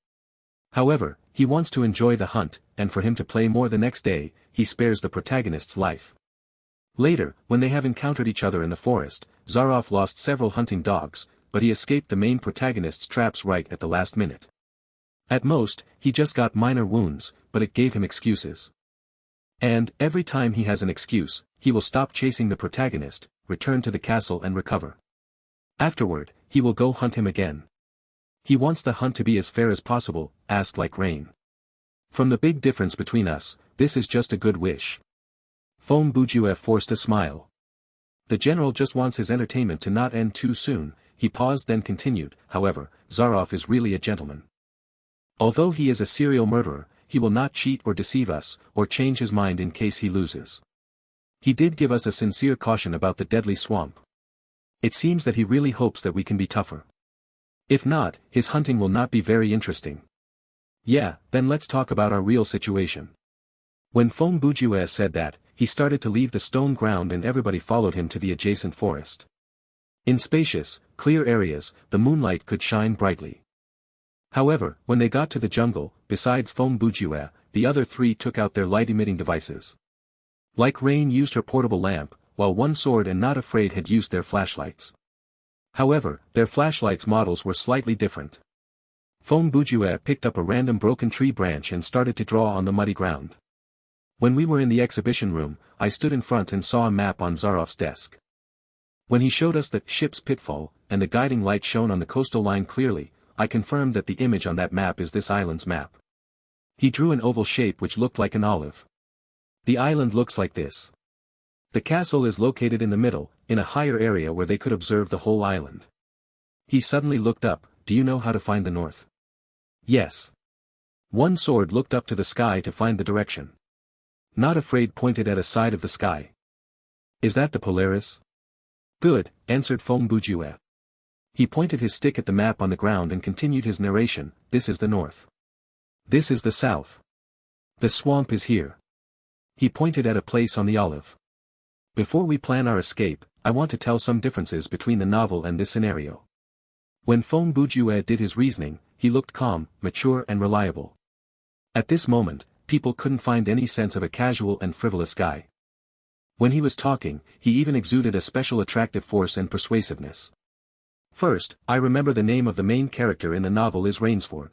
A: However, he wants to enjoy the hunt, and for him to play more the next day, he spares the protagonist's life. Later, when they have encountered each other in the forest, Zaroff lost several hunting dogs, but he escaped the main protagonist's traps right at the last minute. At most, he just got minor wounds, but it gave him excuses. And, every time he has an excuse, he will stop chasing the protagonist, return to the castle and recover. Afterward, he will go hunt him again. He wants the hunt to be as fair as possible, asked like rain. From the big difference between us, this is just a good wish. Fom Bujue forced a smile. The general just wants his entertainment to not end too soon. He paused then continued, however, Zaroff is really a gentleman. Although he is a serial murderer, he will not cheat or deceive us, or change his mind in case he loses. He did give us a sincere caution about the deadly swamp. It seems that he really hopes that we can be tougher. If not, his hunting will not be very interesting. Yeah, then let's talk about our real situation. When Fom Bujue said that, he started to leave the stone ground and everybody followed him to the adjacent forest. In spacious, clear areas, the moonlight could shine brightly. However, when they got to the jungle, besides Fom Bujue, the other 3 took out their light-emitting devices. Like Rain used her portable lamp, while One Sword and Not Afraid had used their flashlights. However, their flashlights models were slightly different. Fom Bujue picked up a random broken tree branch and started to draw on the muddy ground. When we were in the exhibition room, I stood in front and saw a map on Zaroff's desk. When he showed us the ship's pitfall, and the guiding light shone on the coastal line clearly, I confirmed that the image on that map is this island's map. He drew an oval shape which looked like an olive. The island looks like this. The castle is located in the middle, in a higher area where they could observe the whole island. He suddenly looked up. Do you know how to find the north? Yes. One Sword looked up to the sky to find the direction. Not Afraid pointed at a side of the sky. Is that the Polaris? Good, answered Fom Bujue. He pointed his stick at the map on the ground and continued his narration. This is the north. This is the south. The swamp is here. He pointed at a place on the olive. Before we plan our escape, I want to tell some differences between the novel and this scenario. When Fom Bujue did his reasoning, he looked calm, mature and reliable. At this moment, people couldn't find any sense of a casual and frivolous guy. When he was talking, he even exuded a special attractive force and persuasiveness. First, I remember the name of the main character in the novel is Rainsford.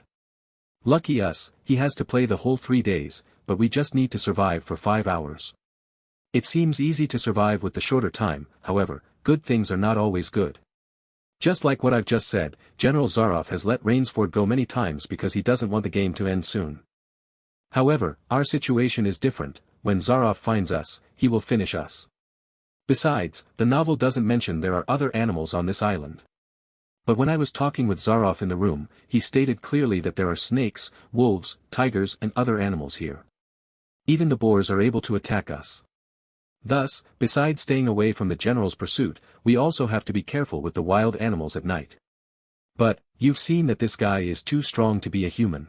A: Lucky us, he has to play the whole 3 days, but we just need to survive for 5 hours. It seems easy to survive with the shorter time, however, good things are not always good. Just like what I've just said, General Zaroff has let Rainsford go many times because he doesn't want the game to end soon. However, our situation is different. When Zaroff finds us, he will finish us. Besides, the novel doesn't mention there are other animals on this island. But when I was talking with Zaroff in the room, he stated clearly that there are snakes, wolves, tigers and other animals here. Even the boars are able to attack us. Thus, besides staying away from the general's pursuit, we also have to be careful with the wild animals at night. But, you've seen that this guy is too strong to be a human.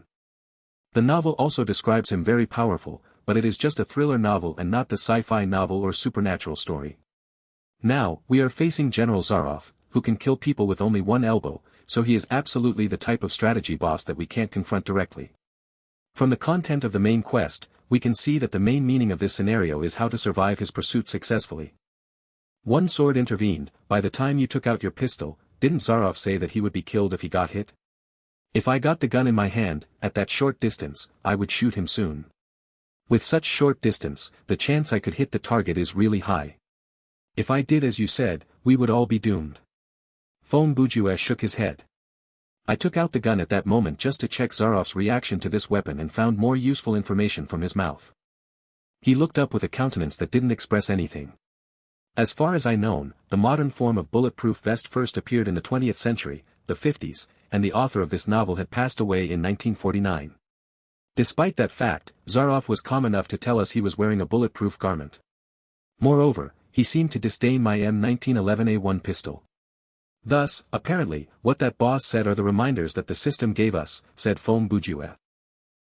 A: The novel also describes him very powerful, but it is just a thriller novel and not the sci-fi novel or supernatural story. Now, we are facing General Zaroff, who can kill people with only one elbow, so he is absolutely the type of strategy boss that we can't confront directly. From the content of the main quest, we can see that the main meaning of this scenario is how to survive his pursuit successfully. One Sword intervened. By the time you took out your pistol, didn't Zaroff say that he would be killed if he got hit? If I got the gun in my hand, at that short distance, I would shoot him soon. With such short distance, the chance I could hit the target is really high. If I did as you said, we would all be doomed. Fom Bujue shook his head. I took out the gun at that moment just to check Zaroff's reaction to this weapon and found more useful information from his mouth. He looked up with a countenance that didn't express anything. As far as I know, the modern form of bulletproof vest first appeared in the 20th century, the 50s, and the author of this novel had passed away in 1949. Despite that fact, Zaroff was calm enough to tell us he was wearing a bulletproof garment. Moreover, he seemed to disdain my M1911A1 pistol. Thus, apparently, what that boss said are the reminders that the system gave us, said Foam Bujue.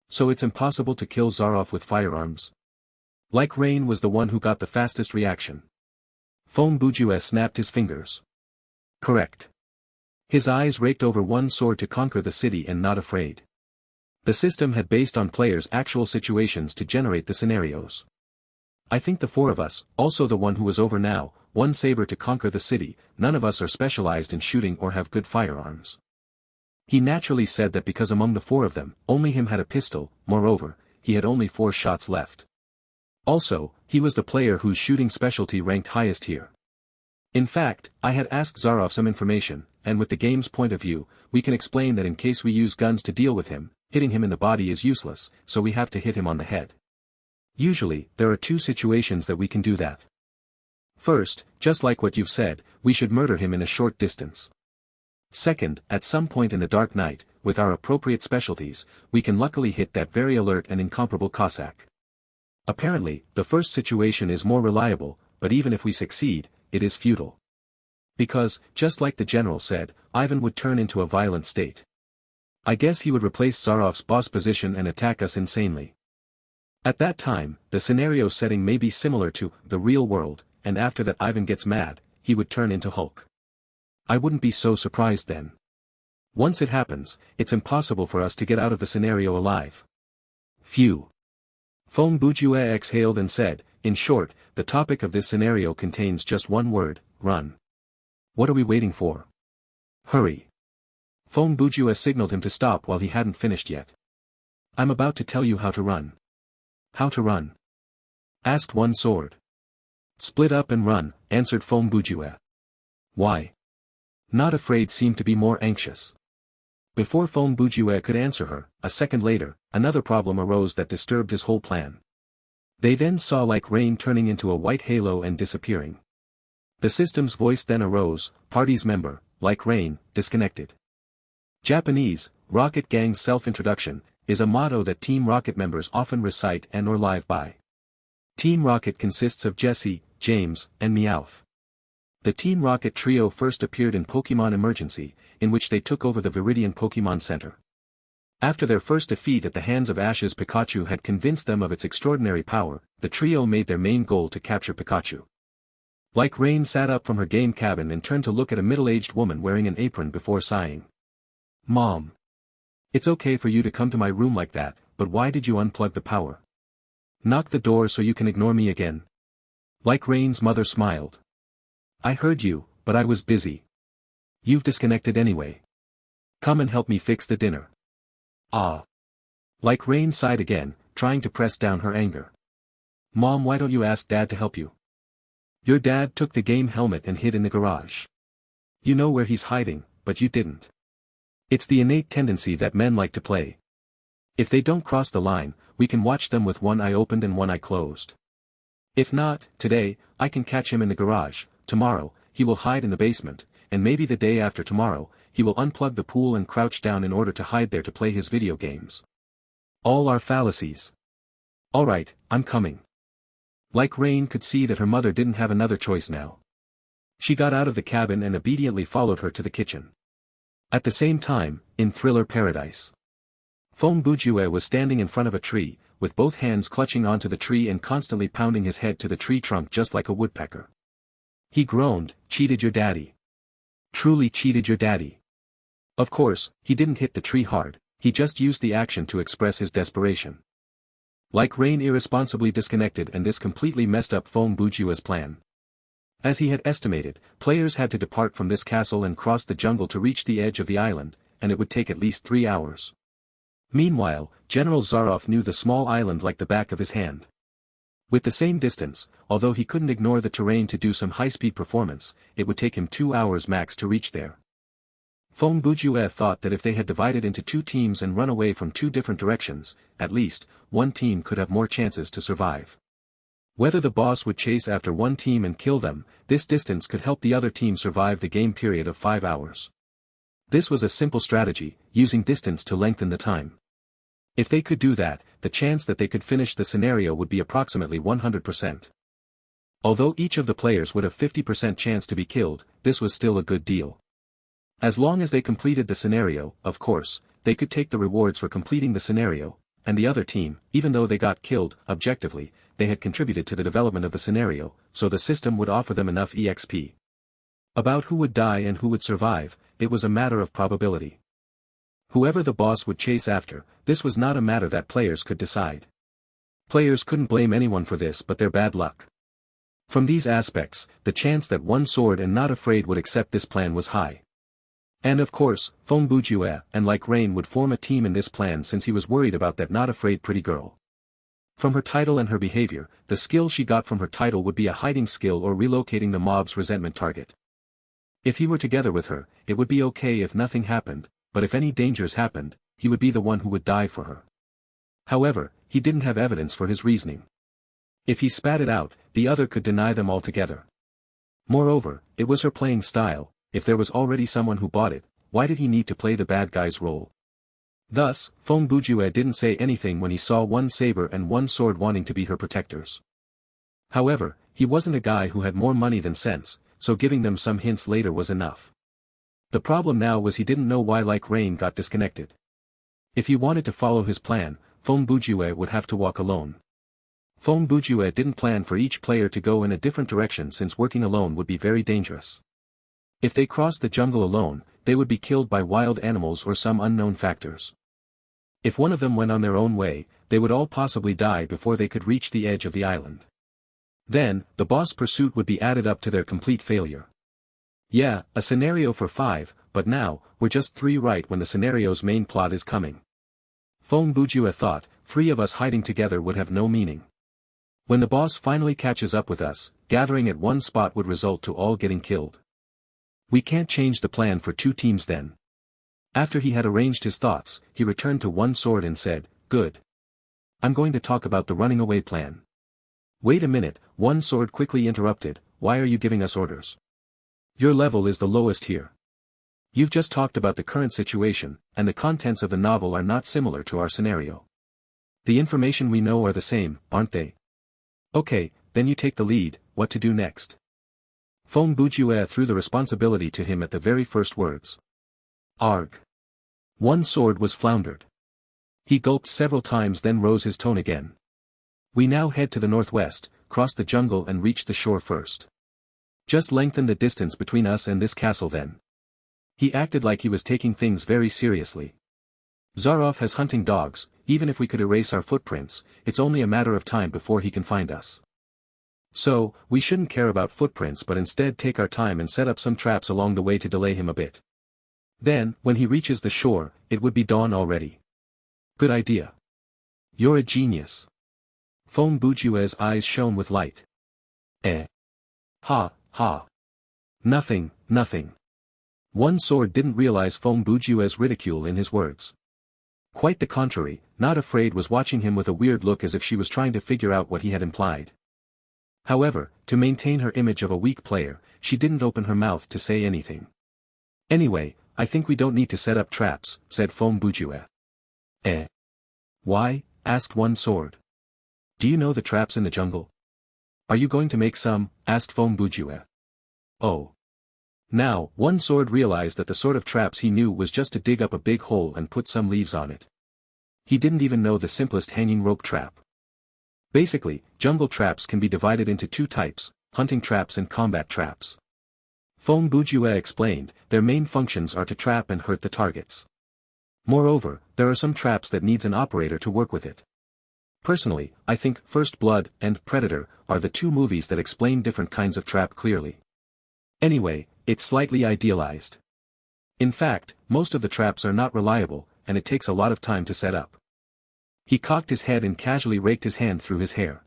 A: So it's impossible to kill Zaroff with firearms? Like Rain was the one who got the fastest reaction. Foam Bujue snapped his fingers. Correct. His eyes raked over one sword to conquer the city and not afraid. The system had based on players' actual situations to generate the scenarios. I think the four of us, also the one who was over now, one saber to conquer the city, none of us are specialized in shooting or have good firearms. He naturally said that because among the four of them, only him had a pistol, moreover, he had only 4 shots left. Also, he was the player whose shooting specialty ranked highest here. In fact, I had asked Zaroff some information, and with the game's point of view, we can explain that in case we use guns to deal with him, hitting him in the body is useless, so we have to hit him on the head. Usually, there are 2 situations that we can do that. First, just like what you've said, we should murder him in a short distance. Second, at some point in the dark night, with our appropriate specialties, we can luckily hit that very alert and incomparable Cossack. Apparently, the first situation is more reliable, but even if we succeed, it is futile. Because, just like the general said, Ivan would turn into a violent state. I guess he would replace Zaroff's boss position and attack us insanely. At that time, the scenario setting may be similar to the real world, and after that Ivan gets mad, he would turn into Hulk. I wouldn't be so surprised then. Once it happens, it's impossible for us to get out of the scenario alive. Phew. Foam Bujue exhaled and said, in short, the topic of this scenario contains just one word, run. What are we waiting for? Hurry. Foam Bujue signaled him to stop while he hadn't finished yet. I'm about to tell you how to run. How to run? Asked one sword. Split up and run, answered Foam Bujue. Why? Not Afraid seemed to be more anxious. Before Foam Bujue could answer her, a second later, another problem arose that disturbed his whole plan. They then saw Like Rain turning into a white halo and disappearing. The system's voice then arose, party's member, Like Rain, disconnected. Japanese, Rocket Gang's self-introduction, is a motto that Team Rocket members often recite and or live by. Team Rocket consists of Jesse, James, and Meowth. The Team Rocket trio first appeared in Pokemon Emergency, in which they took over the Viridian Pokemon Center. After their first defeat at the hands of Ash's Pikachu had convinced them of its extraordinary power, the trio made their main goal to capture Pikachu. Like Rain sat up from her game cabin and turned to look at a middle-aged woman wearing an apron before sighing. Mom. It's okay for you to come to my room like that, but why did you unplug the power? Knock the door so you can ignore me again. Like Rain's mother smiled. I heard you, but I was busy. You've disconnected anyway. Come and help me fix the dinner. Ah. Like Rain sighed again, trying to press down her anger. Mom, why don't you ask Dad to help you? Your dad took the game helmet and hid in the garage. You know where he's hiding, but you didn't. It's the innate tendency that men like to play. If they don't cross the line, we can watch them with one eye opened and one eye closed. If not, today, I can catch him in the garage, tomorrow, he will hide in the basement, and maybe the day after tomorrow, he will unplug the pool and crouch down in order to hide there to play his video games. All are fallacies. Alright, I'm coming. Like Rain could see that her mother didn't have another choice now. She got out of the cabin and obediently followed her to the kitchen. At the same time, in Thriller Paradise, Foam Bujue was standing in front of a tree, with both hands clutching onto the tree and constantly pounding his head to the tree trunk just like a woodpecker. He groaned, cheated your daddy. Truly cheated your daddy. Of course, he didn't hit the tree hard, he just used the action to express his desperation. Like Rain irresponsibly disconnected and this completely messed up Foam Bujue's plan. As he had estimated, players had to depart from this castle and cross the jungle to reach the edge of the island, and it would take at least 3 hours. Meanwhile, General Zaroff knew the small island like the back of his hand. With the same distance, although he couldn't ignore the terrain to do some high-speed performance, it would take him 2 hours max to reach there. Foam Bujue thought that if they had divided into 2 teams and run away from 2 different directions, at least, one team could have more chances to survive. Whether the boss would chase after one team and kill them, this distance could help the other team survive the game period of 5 hours. This was a simple strategy, using distance to lengthen the time. If they could do that, the chance that they could finish the scenario would be approximately 100%. Although each of the players would have 50% chance to be killed, this was still a good deal. As long as they completed the scenario, of course, they could take the rewards for completing the scenario, and the other team, even though they got killed, objectively, they had contributed to the development of the scenario, so the system would offer them enough EXP. About who would die and who would survive, it was a matter of probability. Whoever the boss would chase after, this was not a matter that players could decide. Players couldn't blame anyone for this but their bad luck. From these aspects, the chance that one sword and Not Afraid would accept this plan was high. And of course, Feng Bujue and Like Rain would form a team in this plan since he was worried about that Not Afraid pretty girl. From her title and her behavior, the skill she got from her title would be a hiding skill or relocating the mob's resentment target. If he were together with her, it would be okay if nothing happened, but if any dangers happened, he would be the one who would die for her. However, he didn't have evidence for his reasoning. If he spat it out, the other could deny them altogether. Moreover, it was her playing style. If there was already someone who bought it, why did he need to play the bad guy's role? Thus, Feng Bujue didn't say anything when he saw one saber and one sword wanting to be her protectors. However, he wasn't a guy who had more money than sense, so giving them some hints later was enough. The problem now was he didn't know why Like Rain got disconnected. If he wanted to follow his plan, Feng Bujue would have to walk alone. Feng Bujue didn't plan for each player to go in a different direction since working alone would be very dangerous. If they crossed the jungle alone, they would be killed by wild animals or some unknown factors. If one of them went on their own way, they would all possibly die before they could reach the edge of the island. Then, the boss pursuit would be added up to their complete failure. Yeah, a scenario for 5, but now, we're just 3 right when the scenario's main plot is coming. Feng Bujue thought, 3 of us hiding together would have no meaning. When the boss finally catches up with us, gathering at one spot would result to all getting killed. We can't change the plan for 2 teams then. After he had arranged his thoughts, he returned to one sword and said, "Good. I'm going to talk about the running away plan." "Wait a minute," one sword quickly interrupted, "why are you giving us orders? Your level is the lowest here. You've just talked about the current situation, and the contents of the novel are not similar to our scenario. The information we know are the same, aren't they? Okay, then you take the lead, what to do next?" Feng Bujue threw the responsibility to him at the very first words. Arg. One sword was floundered. He gulped several times then rose his tone again. "We now head to the northwest, cross the jungle and reach the shore first. Just lengthen the distance between us and this castle then." He acted like he was taking things very seriously. "Zaroff has hunting dogs, even if we could erase our footprints, it's only a matter of time before he can find us. So, we shouldn't care about footprints but instead take our time and set up some traps along the way to delay him a bit. Then, when he reaches the shore, it would be dawn already." "Good idea. You're a genius." Feng Bujue's eyes shone with light. Ha, ha. Nothing, nothing. One sword didn't realize Feng Bujue's ridicule in his words. Quite the contrary, Not Afraid was watching him with a weird look as if she was trying to figure out what he had implied. However, to maintain her image of a weak player, she didn't open her mouth to say anything. "Anyway, I think we don't need to set up traps," said Feng Bujue. Why?" asked one sword. "Do you know the traps in the jungle? Are you going to make some?" asked Feng Bujue. "Oh." Now, one sword realized that the sort of traps he knew was just to dig up a big hole and put some leaves on it. He didn't even know the simplest hanging rope trap. Basically, jungle traps can be divided into 2 types, hunting traps and combat traps. Feng Bujue explained, their main functions are to trap and hurt the targets. Moreover, there are some traps that needs an operator to work with it. Personally, I think First Blood and Predator are the 2 movies that explain different kinds of trap clearly. Anyway, it's slightly idealized. In fact, most of the traps are not reliable, and it takes a lot of time to set up. He cocked his head and casually raked his hand through his hair.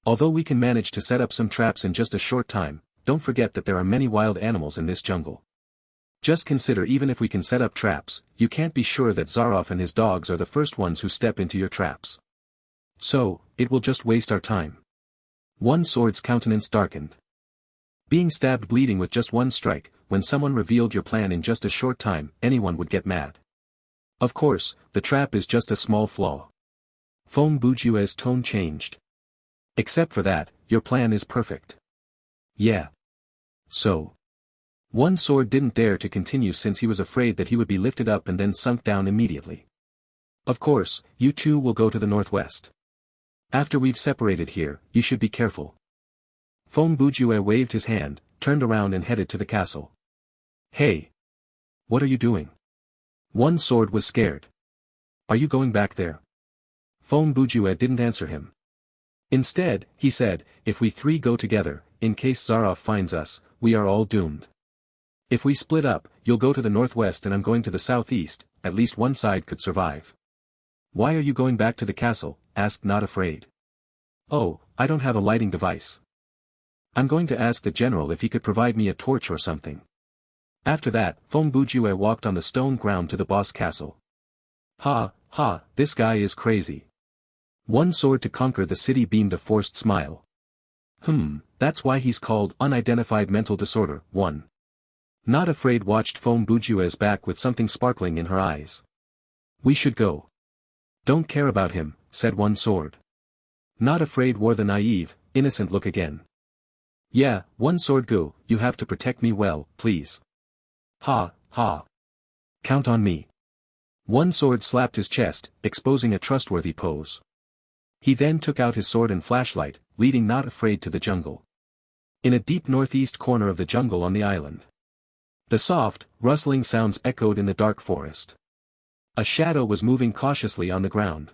A: "Although we can manage to set up some traps in just a short time, don't forget that there are many wild animals in this jungle. Just consider even if we can set up traps, you can't be sure that Zaroff and his dogs are the first ones who step into your traps. So, it will just waste our time. One Sword's countenance darkened. Being stabbed bleeding with just one strike, when someone revealed your plan in just a short time, anyone would get mad. Of course, the trap is just a small flaw. Feng Bujue's tone changed. Except for that, your plan is perfect. Yeah. So. One Sword didn't dare to continue since he was afraid that he would be lifted up and then sunk down immediately. Of course, you two will go to the northwest. After we've separated here, you should be careful. Feng Bujue waved his hand, turned around and headed to the castle. Hey! What are you doing? One Sword was scared. Are you going back there? Feng Bujue didn't answer him. Instead, he said, if we three go together, in case Zaroff finds us, we are all doomed. If we split up, you'll go to the northwest and I'm going to the southeast, at least one side could survive. Why are you going back to the castle? Asked Not Afraid. Oh, I don't have a lighting device. I'm going to ask the general if he could provide me a torch or something. After that, Feng Bujue walked on the stone ground to the boss castle. Ha, ha, this guy is crazy. One Sword to conquer the city beamed a forced smile. That's why he's called Unidentified Mental Disorder. 1. Not Afraid watched Feng Bujue's back with something sparkling in her eyes. We should go. Don't care about him, said One Sword. Not Afraid wore the naive, innocent look again. Yeah, One Sword go, you have to protect me well, please. Ha, ha. Count on me. One Sword slapped his chest, exposing a trustworthy pose. He then took out his sword and flashlight, leading Not Afraid to the jungle. In a deep northeast corner of the jungle on the island. The soft, rustling sounds echoed in the dark forest. A shadow was moving cautiously on the ground.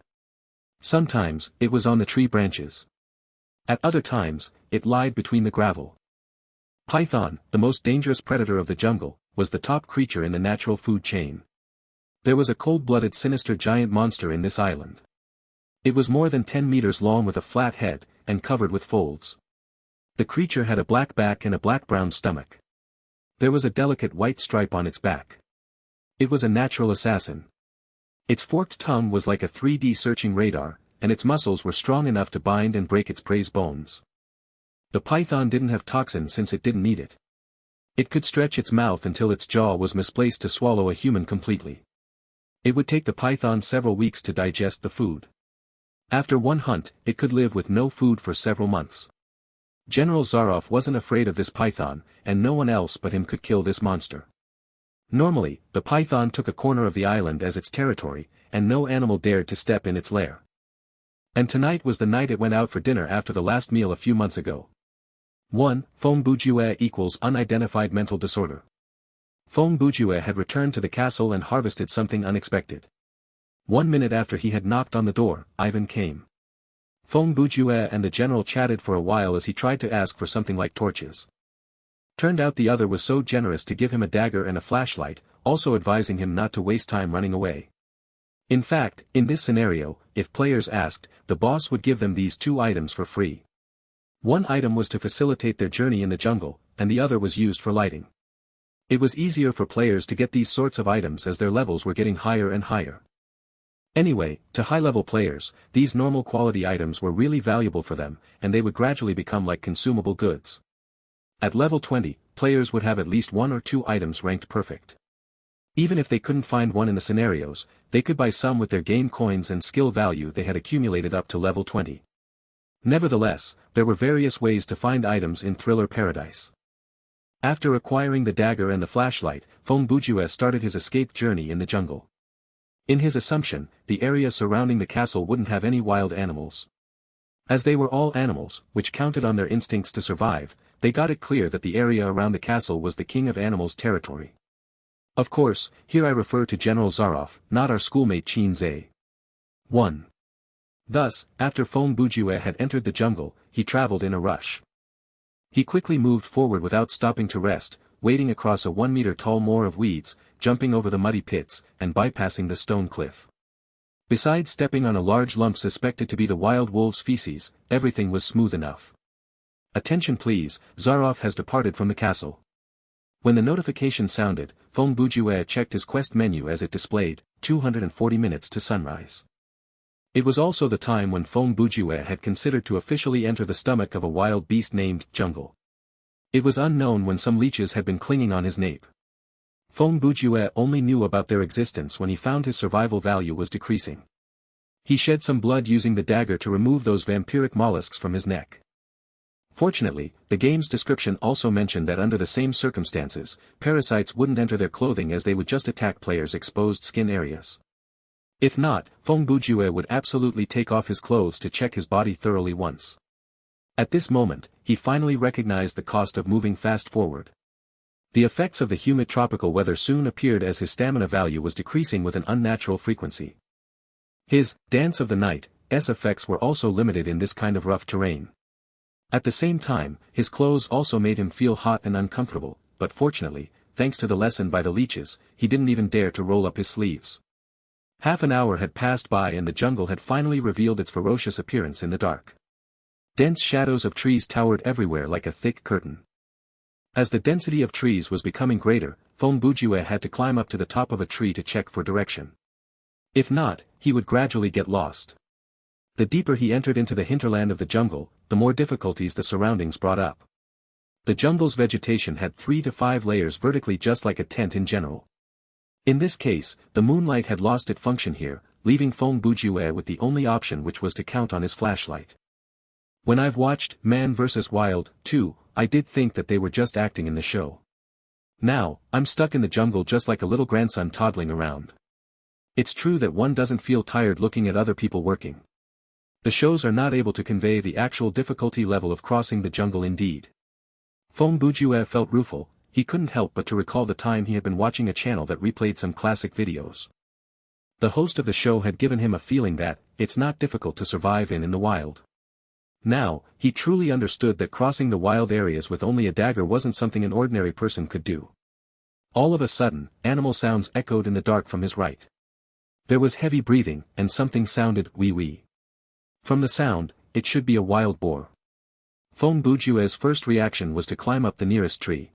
A: Sometimes, it was on the tree branches. At other times, it lied between the gravel. Python, the most dangerous predator of the jungle, was the top creature in the natural food chain. There was a cold-blooded sinister giant monster in this island. It was more than 10 meters long with a flat head, and covered with folds. The creature had a black back and a black-brown stomach. There was a delicate white stripe on its back. It was a natural assassin. Its forked tongue was like a 3D searching radar, and its muscles were strong enough to bind and break its prey's bones. The python didn't have toxin since it didn't need it. It could stretch its mouth until its jaw was misplaced to swallow a human completely. It would take the python several weeks to digest the food. After one hunt, it could live with no food for several months. General Zaroff wasn't afraid of this python, and no one else but him could kill this monster. Normally, the python took a corner of the island as its territory, and no animal dared to step in its lair. And tonight was the night it went out for dinner after the last meal a few months ago. 1. Feng Bujue equals Unidentified Mental Disorder. Feng Bujue had returned to the castle and harvested something unexpected. 1 minute after he had knocked on the door, Ivan came. Feng Bujue and the general chatted for a while as he tried to ask for something like torches. Turned out the other was so generous to give him a dagger and a flashlight, also advising him not to waste time running away. In fact, in this scenario, if players asked, the boss would give them these 2 items for free. One item was to facilitate their journey in the jungle, and the other was used for lighting. It was easier for players to get these sorts of items as their levels were getting higher and higher. Anyway, to high-level players, these normal quality items were really valuable for them, and they would gradually become like consumable goods. At level 20, players would have at least 1 or 2 items ranked perfect. Even if they couldn't find one in the scenarios, they could buy some with their game coins and skill value they had accumulated up to level 20. Nevertheless, there were various ways to find items in Thriller Paradise. After acquiring the dagger and the flashlight, Feng Bujue started his escape journey in the jungle. In his assumption, the area surrounding the castle wouldn't have any wild animals. As they were all animals, which counted on their instincts to survive, they got it clear that the area around the castle was the king of animals' territory. Of course, here I refer to General Zaroff, not our schoolmate Qin Zhe. 1. Thus, after Feng Bujue had entered the jungle, he traveled in a rush. He quickly moved forward without stopping to rest, wading across a 1-meter-tall moor of weeds, jumping over the muddy pits, and bypassing the stone cliff. Besides stepping on a large lump suspected to be the wild wolf's feces, everything was smooth enough. Attention please, Zaroff has departed from the castle. When the notification sounded, Feng Bujue checked his quest menu as it displayed, 240 minutes to sunrise. It was also the time when Fong Bujue had considered to officially enter the stomach of a wild beast named Jungle. It was unknown when some leeches had been clinging on his nape. Fong Bujue only knew about their existence when he found his survival value was decreasing. He shed some blood using the dagger to remove those vampiric mollusks from his neck. Fortunately, the game's description also mentioned that under the same circumstances, parasites wouldn't enter their clothing as they would just attack players' exposed skin areas. If not, Fong Bujue would absolutely take off his clothes to check his body thoroughly once. At this moment, he finally recognized the cost of moving fast forward. The effects of the humid tropical weather soon appeared as his stamina value was decreasing with an unnatural frequency. His Dance of the Night's effects were also limited in this kind of rough terrain. At the same time, his clothes also made him feel hot and uncomfortable, but fortunately, thanks to the lesson by the leeches, he didn't even dare to roll up his sleeves. Half an hour had passed by and the jungle had finally revealed its ferocious appearance in the dark. Dense shadows of trees towered everywhere like a thick curtain. As the density of trees was becoming greater, Fong Bujue had to climb up to the top of a tree to check for direction. If not, he would gradually get lost. The deeper he entered into the hinterland of the jungle, the more difficulties the surroundings brought up. The jungle's vegetation had 3 to 5 layers vertically, just like a tent in general. In this case, the moonlight had lost its function here, leaving Fong Bujue with the only option, which was to count on his flashlight. When I've watched Man vs. Wild 2, I did think that they were just acting in the show. Now, I'm stuck in the jungle just like a little grandson toddling around. It's true that one doesn't feel tired looking at other people working. The shows are not able to convey the actual difficulty level of crossing the jungle indeed. Fong Bujue felt rueful. He couldn't help but to recall the time he had been watching a channel that replayed some classic videos. The host of the show had given him a feeling that, it's not difficult to survive in the wild. Now, he truly understood that crossing the wild areas with only a dagger wasn't something an ordinary person could do. All of a sudden, animal sounds echoed in the dark from his right. There was heavy breathing, and something sounded, wee wee. From the sound, it should be a wild boar. Fong Bujue's first reaction was to climb up the nearest tree.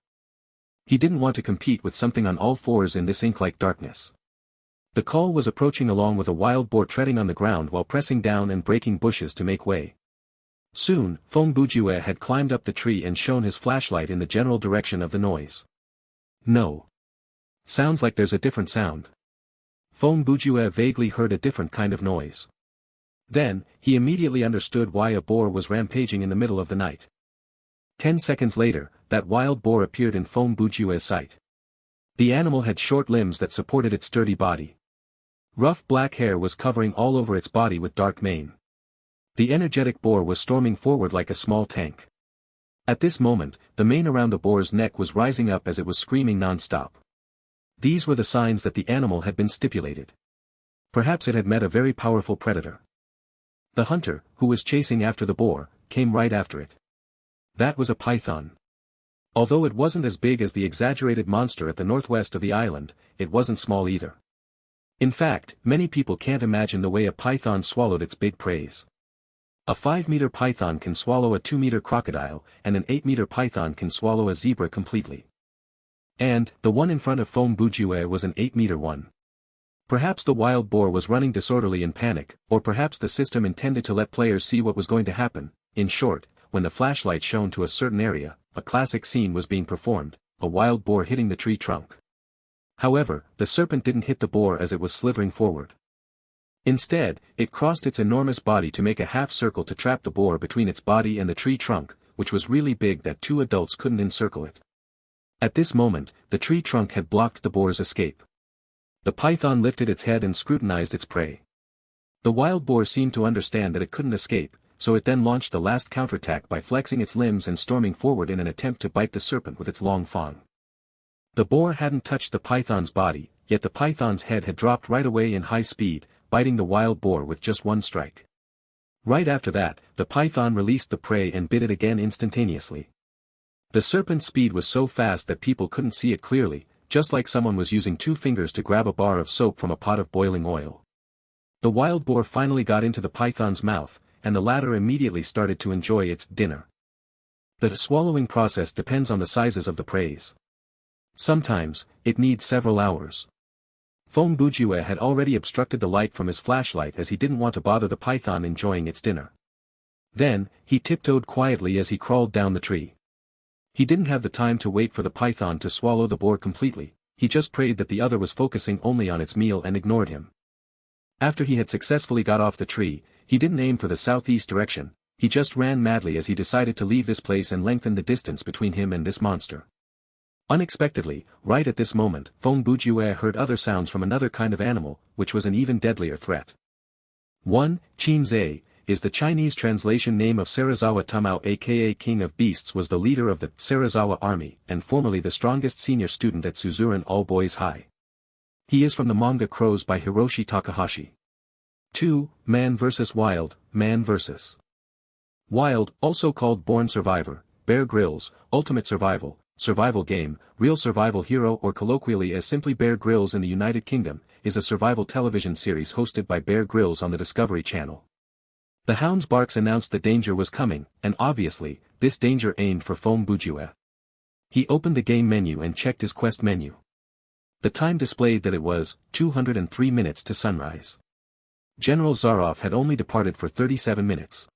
A: He didn't want to compete with something on all fours in this ink-like darkness. The call was approaching along with a wild boar treading on the ground while pressing down and breaking bushes to make way. Soon, Fong Bujue had climbed up the tree and shone his flashlight in the general direction of the noise. No. Sounds like there's a different sound. Fong Bujue vaguely heard a different kind of noise. Then, he immediately understood why a boar was rampaging in the middle of the night. 10 seconds later, that wild boar appeared in Fong Bujue's sight. The animal had short limbs that supported its sturdy body. Rough black hair was covering all over its body with dark mane. The energetic boar was storming forward like a small tank. At this moment, the mane around the boar's neck was rising up as it was screaming non-stop. These were the signs that the animal had been stipulated. Perhaps it had met a very powerful predator. The hunter, who was chasing after the boar, came right after it. That was a python. Although it wasn't as big as the exaggerated monster at the northwest of the island, it wasn't small either. In fact, many people can't imagine the way a python swallowed its big prey. A 5-meter python can swallow a 2-meter crocodile, and an 8-meter python can swallow a zebra completely. And, the one in front of Fong Bujue was an 8-meter one. Perhaps the wild boar was running disorderly in panic, or perhaps the system intended to let players see what was going to happen. In short, when the flashlight shone to a certain area, a classic scene was being performed, a wild boar hitting the tree trunk. However, the serpent didn't hit the boar as it was slithering forward. Instead, it crossed its enormous body to make a half circle to trap the boar between its body and the tree trunk, which was really big that 2 adults couldn't encircle it. At this moment, the tree trunk had blocked the boar's escape. The python lifted its head and scrutinized its prey. The wild boar seemed to understand that it couldn't escape, so it then launched the last counterattack by flexing its limbs and storming forward in an attempt to bite the serpent with its long fang. The boar hadn't touched the python's body, yet the python's head had dropped right away in high speed, biting the wild boar with just one strike. Right after that, the python released the prey and bit it again instantaneously. The serpent's speed was so fast that people couldn't see it clearly, just like someone was using 2 fingers to grab a bar of soap from a pot of boiling oil. The wild boar finally got into the python's mouth, and the latter immediately started to enjoy its dinner. The swallowing process depends on the sizes of the prey. Sometimes, it needs several hours. Feng Bujue had already obstructed the light from his flashlight as he didn't want to bother the python enjoying its dinner. Then, he tiptoed quietly as he crawled down the tree. He didn't have the time to wait for the python to swallow the boar completely, he just prayed that the other was focusing only on its meal and ignored him. After he had successfully got off the tree, he didn't aim for the southeast direction, he just ran madly as he decided to leave this place and lengthen the distance between him and this monster. Unexpectedly, right at this moment, Feng Bujue heard other sounds from another kind of animal, which was an even deadlier threat. 1. Qinzai, is the Chinese translation name of Sarazawa Tamao aka King of Beasts, was the leader of the Sarazawa army and formerly the strongest senior student at Suzuran All-Boys High. He is from the manga Crows by Hiroshi Takahashi. 2. Man vs. Wild, Man vs. Wild, also called Born Survivor, Bear Grylls, Ultimate Survival, Survival Game, Real Survival Hero or colloquially as simply Bear Grylls in the United Kingdom, is a survival television series hosted by Bear Grylls on the Discovery Channel. The hound's barks announced that danger was coming, and obviously, this danger aimed for Feng Bujue. He opened the game menu and checked his quest menu. The time displayed that it was 203 minutes to sunrise. General Zaroff had only departed for 37 minutes.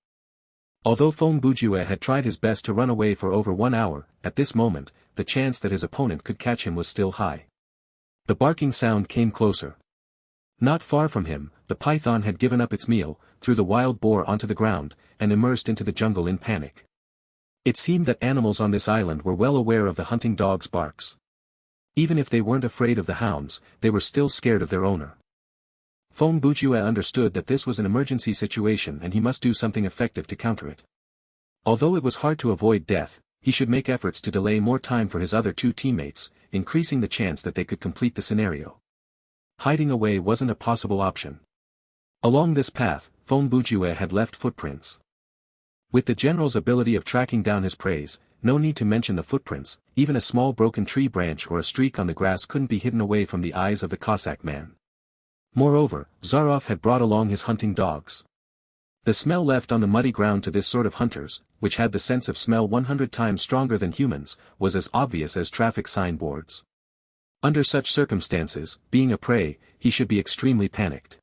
A: Although Feng Bujue had tried his best to run away for over 1 hour, at this moment, the chance that his opponent could catch him was still high. The barking sound came closer. Not far from him, the python had given up its meal, threw the wild boar onto the ground, and immersed into the jungle in panic. It seemed that animals on this island were well aware of the hunting dog's barks. Even if they weren't afraid of the hounds, they were still scared of their owner. Feng Bujue understood that this was an emergency situation and he must do something effective to counter it. Although it was hard to avoid death, he should make efforts to delay more time for his other two teammates, increasing the chance that they could complete the scenario. Hiding away wasn't a possible option. Along this path, Feng Bujue had left footprints. With the general's ability of tracking down his prey, no need to mention the footprints, even a small broken tree branch or a streak on the grass couldn't be hidden away from the eyes of the Cossack man. Moreover, Zaroff had brought along his hunting dogs. The smell left on the muddy ground to this sort of hunters, which had the sense of smell 100 times stronger than humans, was as obvious as traffic signboards. Under such circumstances, being a prey, he should be extremely panicked.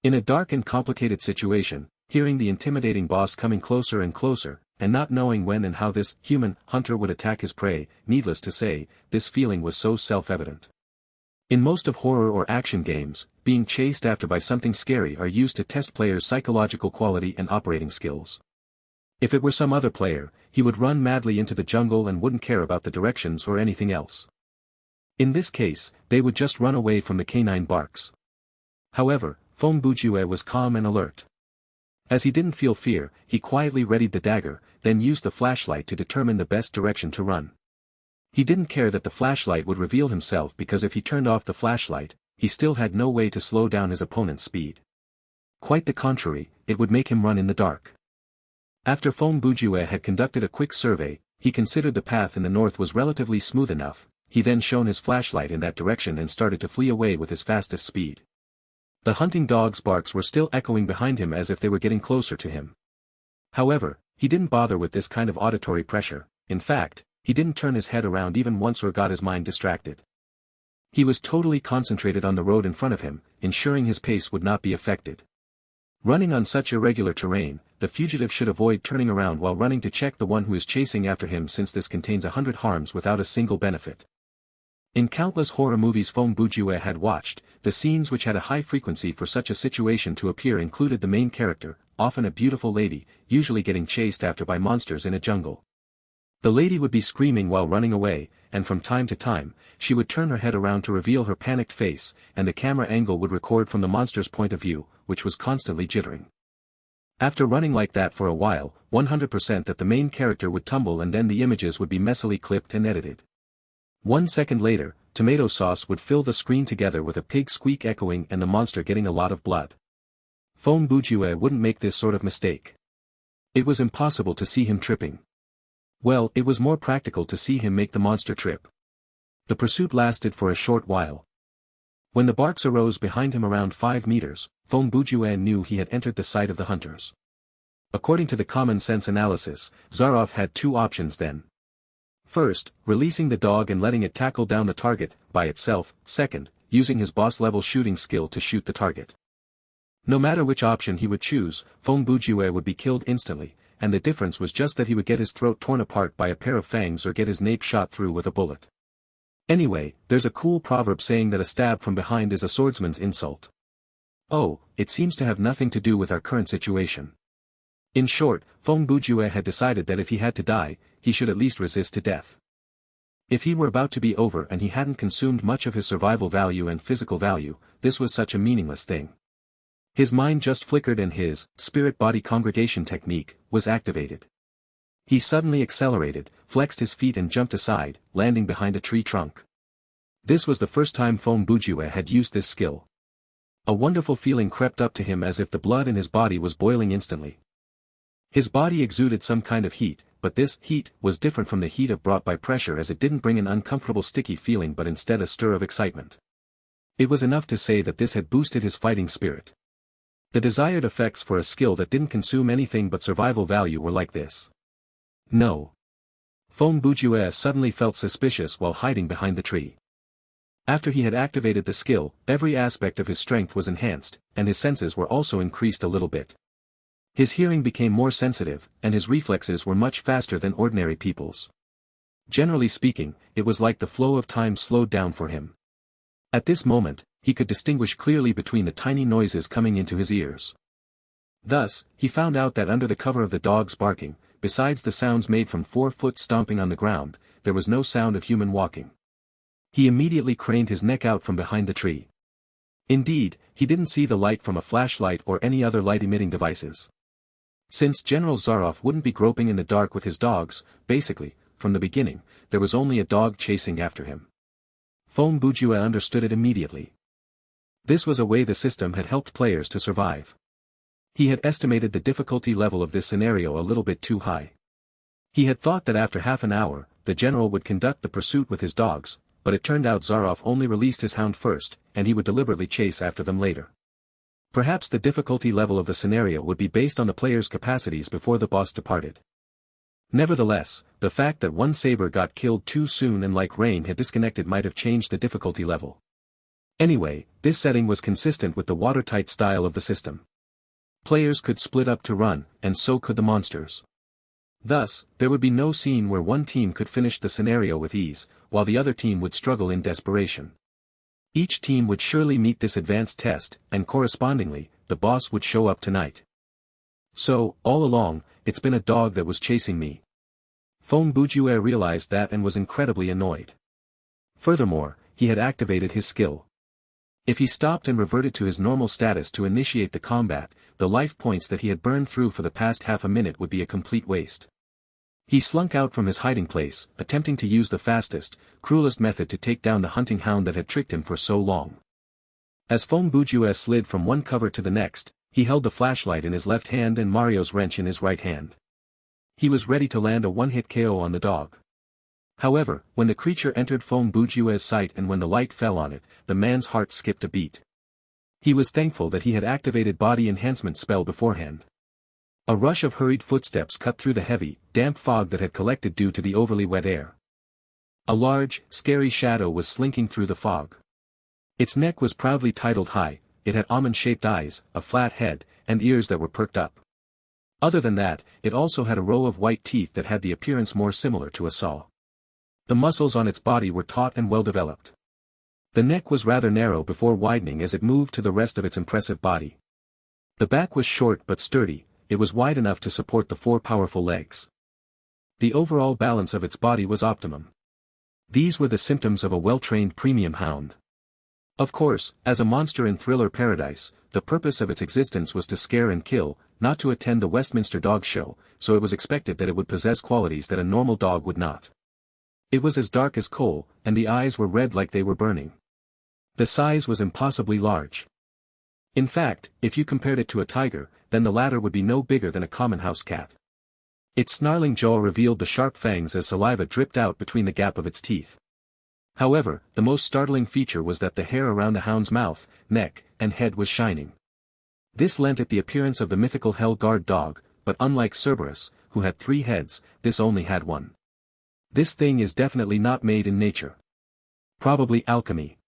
A: In a dark and complicated situation, hearing the intimidating boss coming closer and closer, and not knowing when and how this human hunter would attack his prey, needless to say, this feeling was so self-evident. In most of horror or action games, being chased after by something scary are used to test players' psychological quality and operating skills. If it were some other player, he would run madly into the jungle and wouldn't care about the directions or anything else. In this case, they would just run away from the canine barks. However, Feng Bujue was calm and alert. As he didn't feel fear, he quietly readied the dagger, then used the flashlight to determine the best direction to run. He didn't care that the flashlight would reveal himself because if he turned off the flashlight, he still had no way to slow down his opponent's speed. Quite the contrary, it would make him run in the dark. After Feng Bujue had conducted a quick survey, he considered the path in the north was relatively smooth enough, he then shone his flashlight in that direction and started to flee away with his fastest speed. The hunting dog's barks were still echoing behind him as if they were getting closer to him. However, he didn't bother with this kind of auditory pressure, in fact, he didn't turn his head around even once or got his mind distracted. He was totally concentrated on the road in front of him, ensuring his pace would not be affected. Running on such irregular terrain, the fugitive should avoid turning around while running to check the one who is chasing after him since this contains 100 harms without a single benefit. In countless horror movies Feng Bujue had watched, the scenes which had a high frequency for such a situation to appear included the main character, often a beautiful lady, usually getting chased after by monsters in a jungle. The lady would be screaming while running away, and from time to time, she would turn her head around to reveal her panicked face, and the camera angle would record from the monster's point of view, which was constantly jittering. After running like that for a while, 100% that the main character would tumble and then the images would be messily clipped and edited. 1 second later, tomato sauce would fill the screen together with a pig squeak echoing and the monster getting a lot of blood. Feng Bujue wouldn't make this sort of mistake. It was impossible to see him tripping. Well, it was more practical to see him make the monster trip. The pursuit lasted for a short while. When the barks arose behind him around 5 meters, Feng Bujue knew he had entered the sight of the hunters. According to the common sense analysis, Zaroff had 2 options then. First, releasing the dog and letting it tackle down the target by itself. Second, using his boss-level shooting skill to shoot the target. No matter which option he would choose, Feng Bujue would be killed instantly, and the difference was just that he would get his throat torn apart by a pair of fangs or get his nape shot through with a bullet. Anyway, there's a cool proverb saying that a stab from behind is a swordsman's insult. Oh, it seems to have nothing to do with our current situation. In short, Feng Bujue had decided that if he had to die, he should at least resist to death. If he were about to be over and he hadn't consumed much of his survival value and physical value, this was such a meaningless thing. His mind just flickered and his spirit-body congregation technique was activated. He suddenly accelerated, flexed his feet and jumped aside, landing behind a tree trunk. This was the first time Feng Bujue had used this skill. A wonderful feeling crept up to him as if the blood in his body was boiling instantly. His body exuded some kind of heat, but this heat was different from the heat brought by pressure, as it didn't bring an uncomfortable sticky feeling but instead a stir of excitement. It was enough to say that this had boosted his fighting spirit. The desired effects for a skill that didn't consume anything but survival value were like this. No. Feng Bujue suddenly felt suspicious while hiding behind the tree. After he had activated the skill, every aspect of his strength was enhanced, and his senses were also increased a little bit. His hearing became more sensitive, and his reflexes were much faster than ordinary people's. Generally speaking, it was like the flow of time slowed down for him. At this moment, he could distinguish clearly between the tiny noises coming into his ears. Thus, he found out that under the cover of the dog's barking, besides the sounds made from 4-foot stomping on the ground, there was no sound of human walking. He immediately craned his neck out from behind the tree. Indeed, he didn't see the light from a flashlight or any other light-emitting devices. Since General Zaroff wouldn't be groping in the dark with his dogs, basically, from the beginning, there was only a dog chasing after him. Feng Bujue understood it immediately. This was a way the system had helped players to survive. He had estimated the difficulty level of this scenario a little bit too high. He had thought that after half an hour, the general would conduct the pursuit with his dogs, but it turned out Zaroff only released his hound first, and he would deliberately chase after them later. Perhaps the difficulty level of the scenario would be based on the player's capacities before the boss departed. Nevertheless, the fact that one saber got killed too soon and like rain had disconnected might have changed the difficulty level. Anyway, this setting was consistent with the watertight style of the system. Players could split up to run, and so could the monsters. Thus, there would be no scene where one team could finish the scenario with ease, while the other team would struggle in desperation. Each team would surely meet this advanced test, and correspondingly, the boss would show up tonight. So, all along, it's been a dog that was chasing me. Feng Bujue realized that and was incredibly annoyed. Furthermore, he had activated his skill. If he stopped and reverted to his normal status to initiate the combat, the life points that he had burned through for the past half a minute would be a complete waste. He slunk out from his hiding place, attempting to use the fastest, cruelest method to take down the hunting hound that had tricked him for so long. As Feng Bujue slid from one cover to the next, he held the flashlight in his left hand and Mario's wrench in his right hand. He was ready to land a one-hit KO on the dog. However, when the creature entered Feng Bujue's sight and when the light fell on it, the man's heart skipped a beat. He was thankful that he had activated body enhancement spell beforehand. A rush of hurried footsteps cut through the heavy, damp fog that had collected due to the overly wet air. A large, scary shadow was slinking through the fog. Its neck was proudly titled high, it had almond-shaped eyes, a flat head, and ears that were perked up. Other than that, it also had a row of white teeth that had the appearance more similar to a saw. The muscles on its body were taut and well-developed. The neck was rather narrow before widening as it moved to the rest of its impressive body. The back was short but sturdy, it was wide enough to support the 4 powerful legs. The overall balance of its body was optimum. These were the symptoms of a well-trained premium hound. Of course, as a monster in thriller paradise, the purpose of its existence was to scare and kill, not to attend the Westminster Dog Show, so it was expected that it would possess qualities that a normal dog would not. It was as dark as coal, and the eyes were red like they were burning. The size was impossibly large. In fact, if you compared it to a tiger, then the latter would be no bigger than a common house cat. Its snarling jaw revealed the sharp fangs as saliva dripped out between the gap of its teeth. However, the most startling feature was that the hair around the hound's mouth, neck, and head was shining. This lent it the appearance of the mythical Hell Guard dog, but unlike Cerberus, who had 3 heads, this only had 1. This thing is definitely not made in nature. Probably alchemy.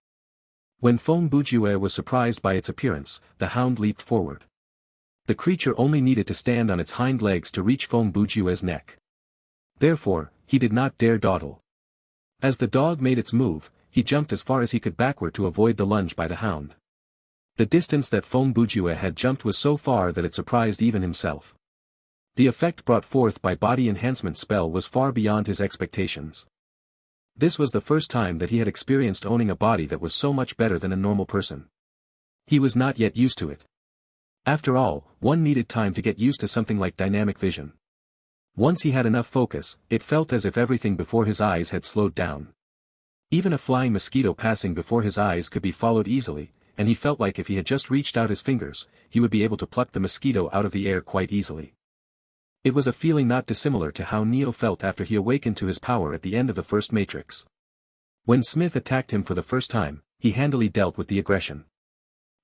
A: When Feng Bujue was surprised by its appearance, the hound leaped forward. The creature only needed to stand on its hind legs to reach Feng Bujue's neck. Therefore, he did not dare dawdle. As the dog made its move, he jumped as far as he could backward to avoid the lunge by the hound. The distance that Feng Bujue had jumped was so far that it surprised even himself. The effect brought forth by body enhancement spell was far beyond his expectations. This was the first time that he had experienced owning a body that was so much better than a normal person. He was not yet used to it. After all, one needed time to get used to something like dynamic vision. Once he had enough focus, it felt as if everything before his eyes had slowed down. Even a flying mosquito passing before his eyes could be followed easily, and he felt like if he had just reached out his fingers, he would be able to pluck the mosquito out of the air quite easily. It was a feeling not dissimilar to how Neo felt after he awakened to his power at the end of the first Matrix. When Smith attacked him for the first time, he handily dealt with the aggression.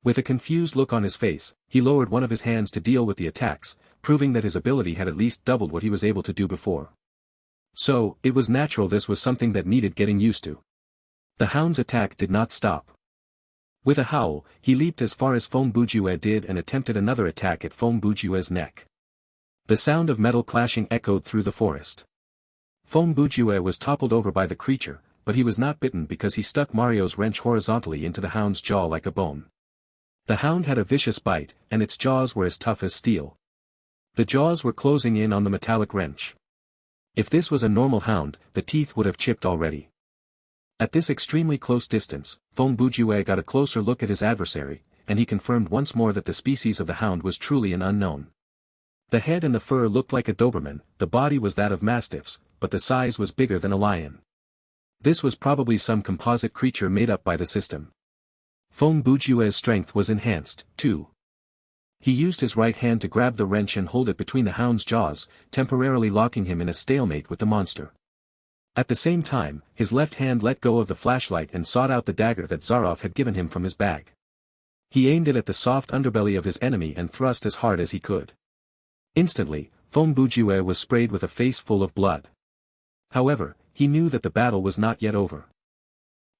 A: With a confused look on his face, he lowered one of his hands to deal with the attacks, proving that his ability had at least doubled what he was able to do before. So, it was natural this was something that needed getting used to. The hound's attack did not stop. With a howl, he leaped as far as Feng Bujue did and attempted another attack at Feng Bujue's neck. The sound of metal clashing echoed through the forest. Feng Bujue was toppled over by the creature, but he was not bitten because he stuck Mario's wrench horizontally into the hound's jaw like a bone. The hound had a vicious bite, and its jaws were as tough as steel. The jaws were closing in on the metallic wrench. If this was a normal hound, the teeth would have chipped already. At this extremely close distance, Feng Bujue got a closer look at his adversary, and he confirmed once more that the species of the hound was truly an unknown. The head and the fur looked like a Doberman, the body was that of mastiffs, but the size was bigger than a lion. This was probably some composite creature made up by the system. Feng Bujue's strength was enhanced, too. He used his right hand to grab the wrench and hold it between the hound's jaws, temporarily locking him in a stalemate with the monster. At the same time, his left hand let go of the flashlight and sought out the dagger that Zaroff had given him from his bag. He aimed it at the soft underbelly of his enemy and thrust as hard as he could. Instantly, Feng Bujue was sprayed with a face full of blood. However, he knew that the battle was not yet over.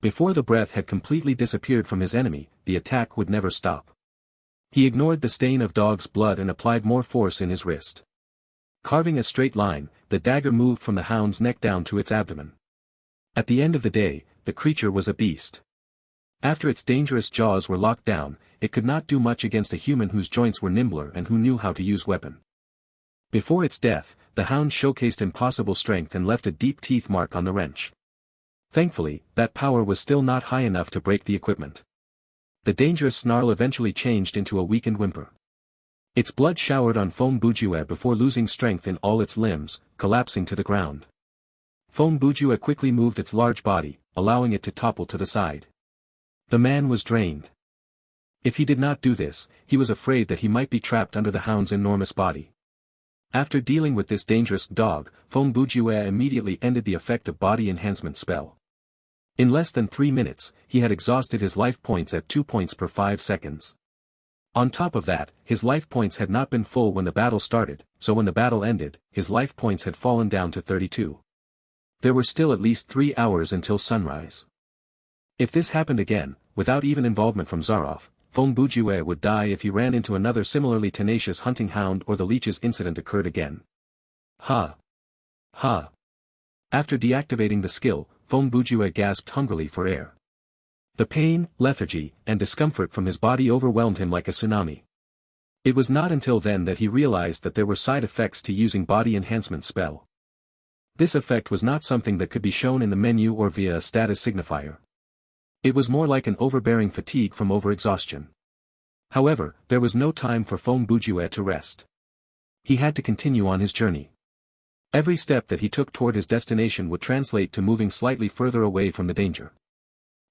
A: Before the breath had completely disappeared from his enemy, the attack would never stop. He ignored the stain of dog's blood and applied more force in his wrist. Carving a straight line, the dagger moved from the hound's neck down to its abdomen. At the end of the day, the creature was a beast. After its dangerous jaws were locked down, it could not do much against a human whose joints were nimbler and who knew how to use weapon. Before its death, the hound showcased impossible strength and left a deep teeth mark on the wrench. Thankfully, that power was still not high enough to break the equipment. The dangerous snarl eventually changed into a weakened whimper. Its blood showered on Feng Bujue before losing strength in all its limbs, collapsing to the ground. Feng Bujue quickly moved its large body, allowing it to topple to the side. The man was drained. If he did not do this, he was afraid that he might be trapped under the hound's enormous body. After dealing with this dangerous dog, Feng Bujue immediately ended the effect of body enhancement spell. In less than 3 minutes, he had exhausted his life points at 2 points per 5 seconds. On top of that, his life points had not been full when the battle started, so when the battle ended, his life points had fallen down to 32. There were still at least 3 hours until sunrise. If this happened again, without even involvement from Zaroff, Feng Bujue would die if he ran into another similarly tenacious hunting hound or the leech's incident occurred again. Ha! Ha! After deactivating the skill, Feng Bujue gasped hungrily for air. The pain, lethargy, and discomfort from his body overwhelmed him like a tsunami. It was not until then that he realized that there were side effects to using body enhancement spell. This effect was not something that could be shown in the menu or via a status signifier. It was more like an overbearing fatigue from overexhaustion. However, there was no time for Feng Bujue to rest. He had to continue on his journey. Every step that he took toward his destination would translate to moving slightly further away from the danger.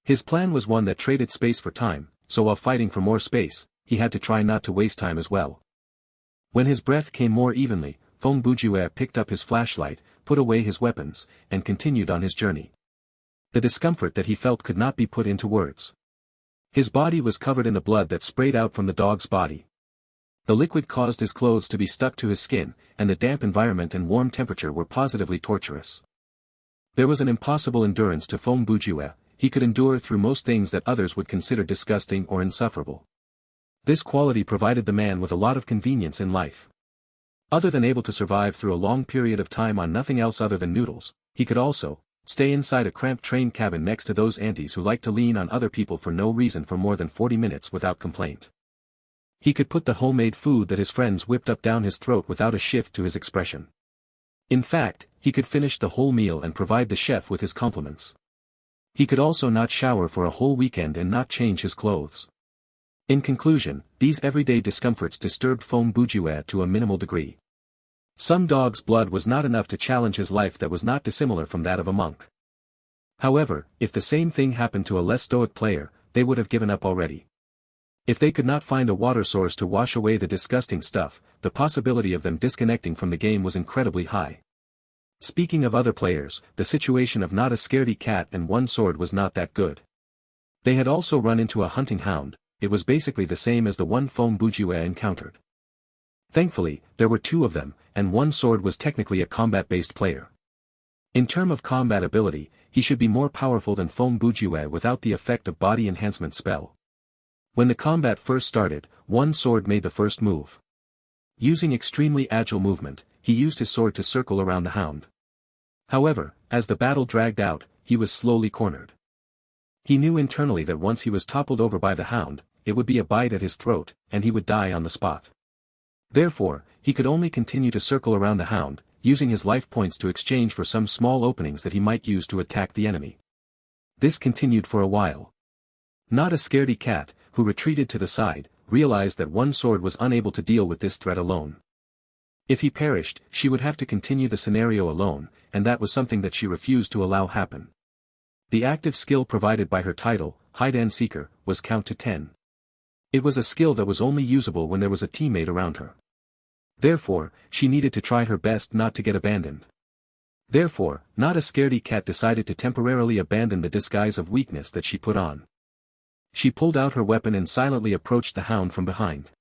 A: His plan was one that traded space for time, so while fighting for more space, he had to try not to waste time as well. When his breath came more evenly, Feng Bujue picked up his flashlight, put away his weapons, and continued on his journey. The discomfort that he felt could not be put into words. His body was covered in the blood that sprayed out from the dog's body. The liquid caused his clothes to be stuck to his skin, and the damp environment and warm temperature were positively torturous. There was an impossible endurance to Feng Bujue, he could endure through most things that others would consider disgusting or insufferable. This quality provided the man with a lot of convenience in life. Other than able to survive through a long period of time on nothing else other than noodles, he could also stay inside a cramped train cabin next to those aunties who like to lean on other people for no reason for more than 40 minutes without complaint. He could put the homemade food that his friends whipped up down his throat without a shift to his expression. In fact, he could finish the whole meal and provide the chef with his compliments. He could also not shower for a whole weekend and not change his clothes. In conclusion, these everyday discomforts disturbed Fong Bujue to a minimal degree. Some dog's blood was not enough to challenge his life that was not dissimilar from that of a monk. However, if the same thing happened to a less stoic player, they would have given up already. If they could not find a water source to wash away the disgusting stuff, the possibility of them disconnecting from the game was incredibly high. Speaking of other players, the situation of Not a Scaredy Cat and One Sword was not that good. They had also run into a hunting hound. It was basically the same as the one Fong Bujue encountered. Thankfully, there were two of them, and One Sword was technically a combat-based player. In terms of combat ability, he should be more powerful than Fong Bujue without the effect of body enhancement spell. When the combat first started, One Sword made the first move. Using extremely agile movement, he used his sword to circle around the hound. However, as the battle dragged out, he was slowly cornered. He knew internally that once he was toppled over by the hound, it would be a bite at his throat, and he would die on the spot. Therefore, he could only continue to circle around the hound, using his life points to exchange for some small openings that he might use to attack the enemy. This continued for a while. Not a Scaredy Cat, who retreated to the side, realized that One Sword was unable to deal with this threat alone. If he perished, she would have to continue the scenario alone, and that was something that she refused to allow happen. The active skill provided by her title, Haidan Seeker, was count to 10. It was a skill that was only usable when there was a teammate around her. Therefore, she needed to try her best not to get abandoned. Therefore, Not a Scaredy Cat decided to temporarily abandon the disguise of weakness that she put on. She pulled out her weapon and silently approached the hound from behind.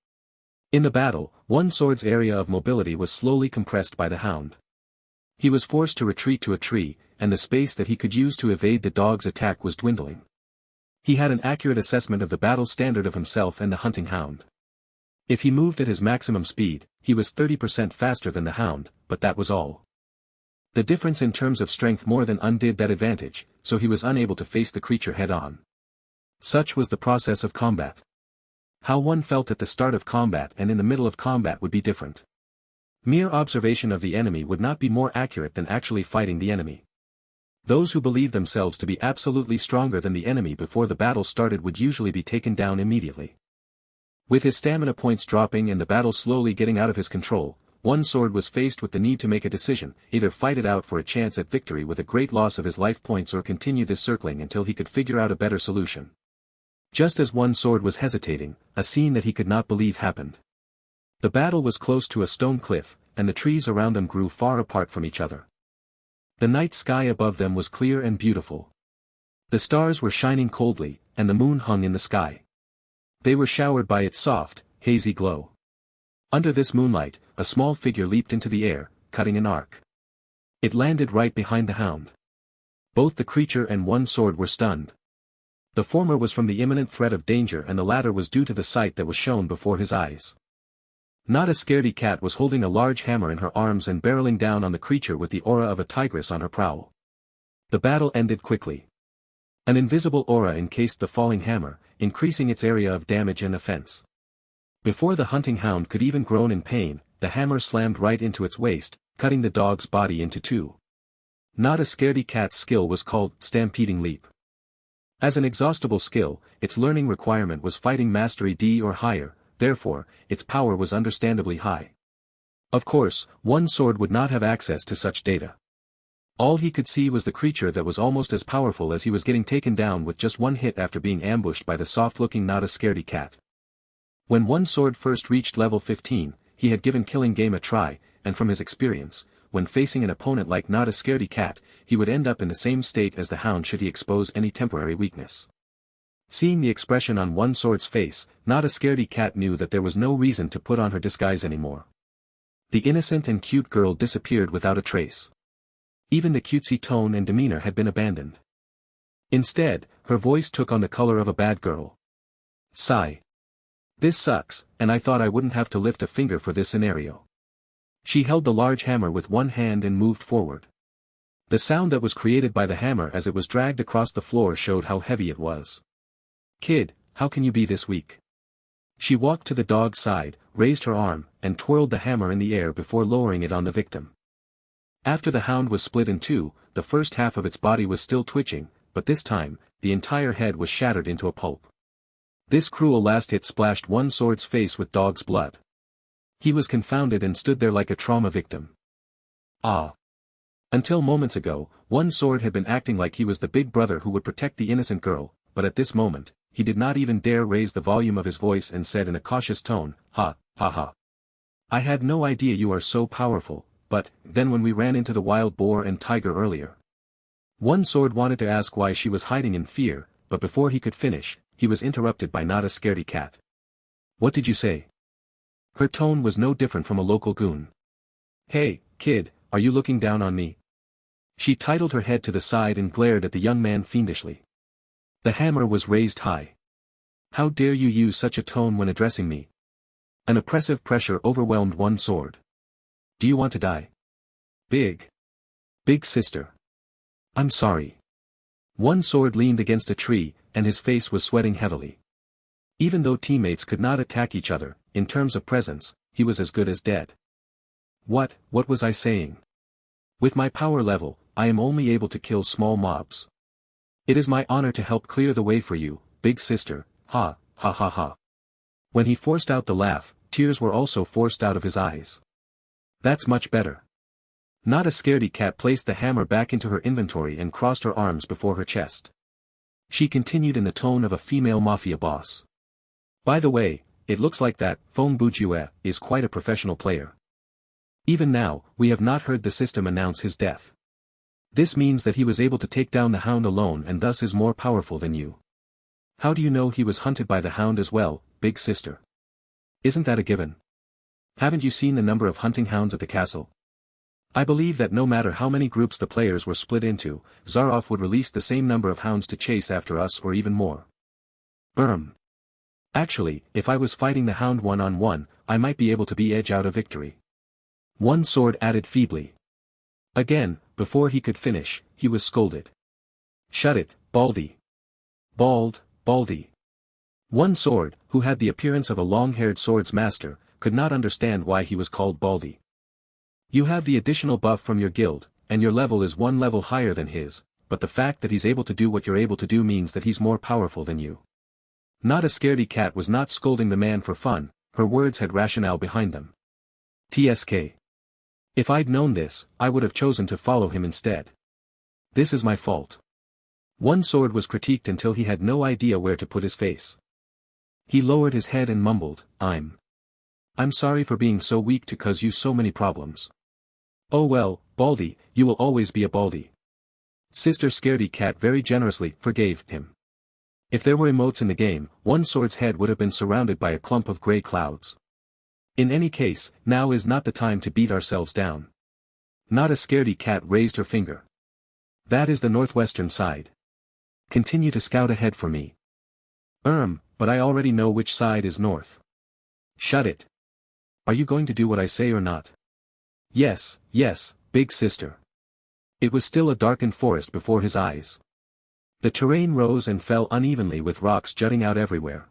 A: In the battle, One Sword's area of mobility was slowly compressed by the hound. He was forced to retreat to a tree, and the space that he could use to evade the dog's attack was dwindling. He had an accurate assessment of the battle standard of himself and the hunting hound. If he moved at his maximum speed, he was 30% faster than the hound, but that was all. The difference in terms of strength more than undid that advantage, so he was unable to face the creature head-on. Such was the process of combat. How one felt at the start of combat and in the middle of combat would be different. Mere observation of the enemy would not be more accurate than actually fighting the enemy. Those who believed themselves to be absolutely stronger than the enemy before the battle started would usually be taken down immediately. With his stamina points dropping and the battle slowly getting out of his control, One Sword was faced with the need to make a decision, either fight it out for a chance at victory with a great loss of his life points or continue this circling until he could figure out a better solution. Just as One Sword was hesitating, a scene that he could not believe happened. The battle was close to a stone cliff, and the trees around them grew far apart from each other. The night sky above them was clear and beautiful. The stars were shining coldly, and the moon hung in the sky. They were showered by its soft, hazy glow. Under this moonlight, a small figure leaped into the air, cutting an arc. It landed right behind the hound. Both the creature and One Sword were stunned. The former was from the imminent threat of danger and the latter was due to the sight that was shown before his eyes. Not a Scaredy Cat was holding a large hammer in her arms and barreling down on the creature with the aura of a tigress on her prowl. The battle ended quickly. An invisible aura encased the falling hammer, increasing its area of damage and offense. Before the hunting hound could even groan in pain, the hammer slammed right into its waist, cutting the dog's body into two. Not a Scaredy Cat's skill was called Stampeding Leap. As an exhaustible skill, its learning requirement was Fighting Mastery D or higher, therefore, its power was understandably high. Of course, One Sword would not have access to such data. All he could see was the creature that was almost as powerful as he was getting taken down with just one hit after being ambushed by the soft-looking Not a Scaredy Cat. When One Sword first reached level 15, he had given killing game a try, and from his experience, when facing an opponent like Not a Scaredy Cat, he would end up in the same state as the hound should he expose any temporary weakness. Seeing the expression on One Sword's face, Not a Scaredy Cat knew that there was no reason to put on her disguise anymore. The innocent and cute girl disappeared without a trace. Even the cutesy tone and demeanor had been abandoned. Instead, her voice took on the color of a bad girl. Sigh. This sucks, and I thought I wouldn't have to lift a finger for this scenario. She held the large hammer with one hand and moved forward. The sound that was created by the hammer as it was dragged across the floor showed how heavy it was. Kid, how can you be this weak? She walked to the dog's side, raised her arm, and twirled the hammer in the air before lowering it on the victim. After the hound was split in two, the first half of its body was still twitching, but this time, the entire head was shattered into a pulp. This cruel last hit splashed One Sword's face with dog's blood. He was confounded and stood there like a trauma victim. Ah. Until moments ago, One Sword had been acting like he was the big brother who would protect the innocent girl, but at this moment, he did not even dare raise the volume of his voice and said in a cautious tone, "Ha, ha ha. I had no idea you are so powerful, but, then when we ran into the wild boar and tiger earlier." One Sword wanted to ask why she was hiding in fear, but before he could finish, he was interrupted by Not a Scaredy Cat. "What did you say?" Her tone was no different from a local goon. "Hey, kid, are you looking down on me?" She titled her head to the side and glared at the young man fiendishly. The hammer was raised high. "How dare you use such a tone when addressing me?" An oppressive pressure overwhelmed One Sword. "Do you want to die? Big sister. I'm sorry." One Sword leaned against a tree, and his face was sweating heavily. Even though teammates could not attack each other, in terms of presence, he was as good as dead. What was I saying? With my power level, I am only able to kill small mobs. It is my honor to help clear the way for you, big sister, ha, ha ha ha. When he forced out the laugh, tears were also forced out of his eyes. That's much better. Not a Scaredy Cat placed the hammer back into her inventory and crossed her arms before her chest. She continued in the tone of a female mafia boss. "By the way, it looks like that Feng Bujue is quite a professional player. Even now, we have not heard the system announce his death. This means that he was able to take down the hound alone and thus is more powerful than you. How do you know he was hunted by the hound as well, big sister? Isn't that a given? Haven't you seen the number of hunting hounds at the castle? I believe that no matter how many groups the players were split into, Zaroff would release the same number of hounds to chase after us or even more." Actually, if I was fighting the hound one-on-one, I might be able to edge out a victory. One Sword added feebly. Again, before he could finish, he was scolded. "Shut it, Baldy. Baldy." One Sword, who had the appearance of a long-haired swords master, could not understand why he was called Baldy. "You have the additional buff from your guild, and your level is one level higher than his, but the fact that he's able to do what you're able to do means that he's more powerful than you." Not a Scaredy Cat was not scolding the man for fun, her words had rationale behind them. "TSK. If I'd known this, I would have chosen to follow him instead. This is my fault." One Sword was critiqued until he had no idea where to put his face. He lowered his head and mumbled, I'm sorry for being so weak to cause you so many problems." "Oh well, Baldy, you will always be a Baldy." Sister Scaredy Cat very generously forgave him. If there were emotes in the game, One Sword's head would have been surrounded by a clump of grey clouds. In any case, now is not the time to beat ourselves down. Not a Scaredy Cat raised her finger. "That is the northwestern side. Continue to scout ahead for me." But I already know which side is north." "Shut it. Are you going to do what I say or not?" Yes, big sister." It was still a darkened forest before his eyes. The terrain rose and fell unevenly with rocks jutting out everywhere.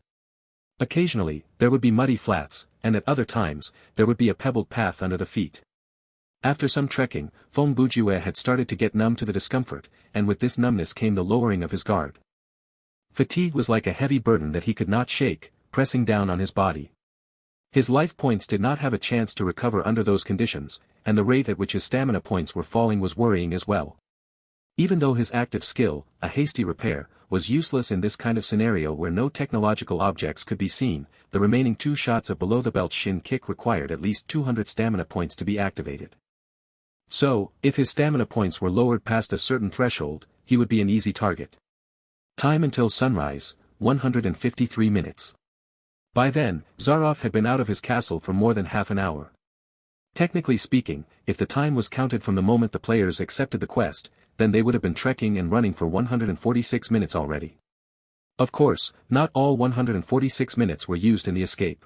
A: Occasionally, there would be muddy flats, and at other times, there would be a pebbled path under the feet. After some trekking, Feng Bujue had started to get numb to the discomfort, and with this numbness came the lowering of his guard. Fatigue was like a heavy burden that he could not shake, pressing down on his body. His life points did not have a chance to recover under those conditions, and the rate at which his stamina points were falling was worrying as well. Even though his active skill, a hasty repair, was useless in this kind of scenario where no technological objects could be seen, the remaining 2 shots of below-the-belt shin kick required at least 200 stamina points to be activated. So, if his stamina points were lowered past a certain threshold, he would be an easy target. Time until sunrise, 153 minutes. By then, Zaroff had been out of his castle for more than half an hour. Technically speaking, if the time was counted from the moment the players accepted the quest, then they would have been trekking and running for 146 minutes already. Of course, not all 146 minutes were used in the escape.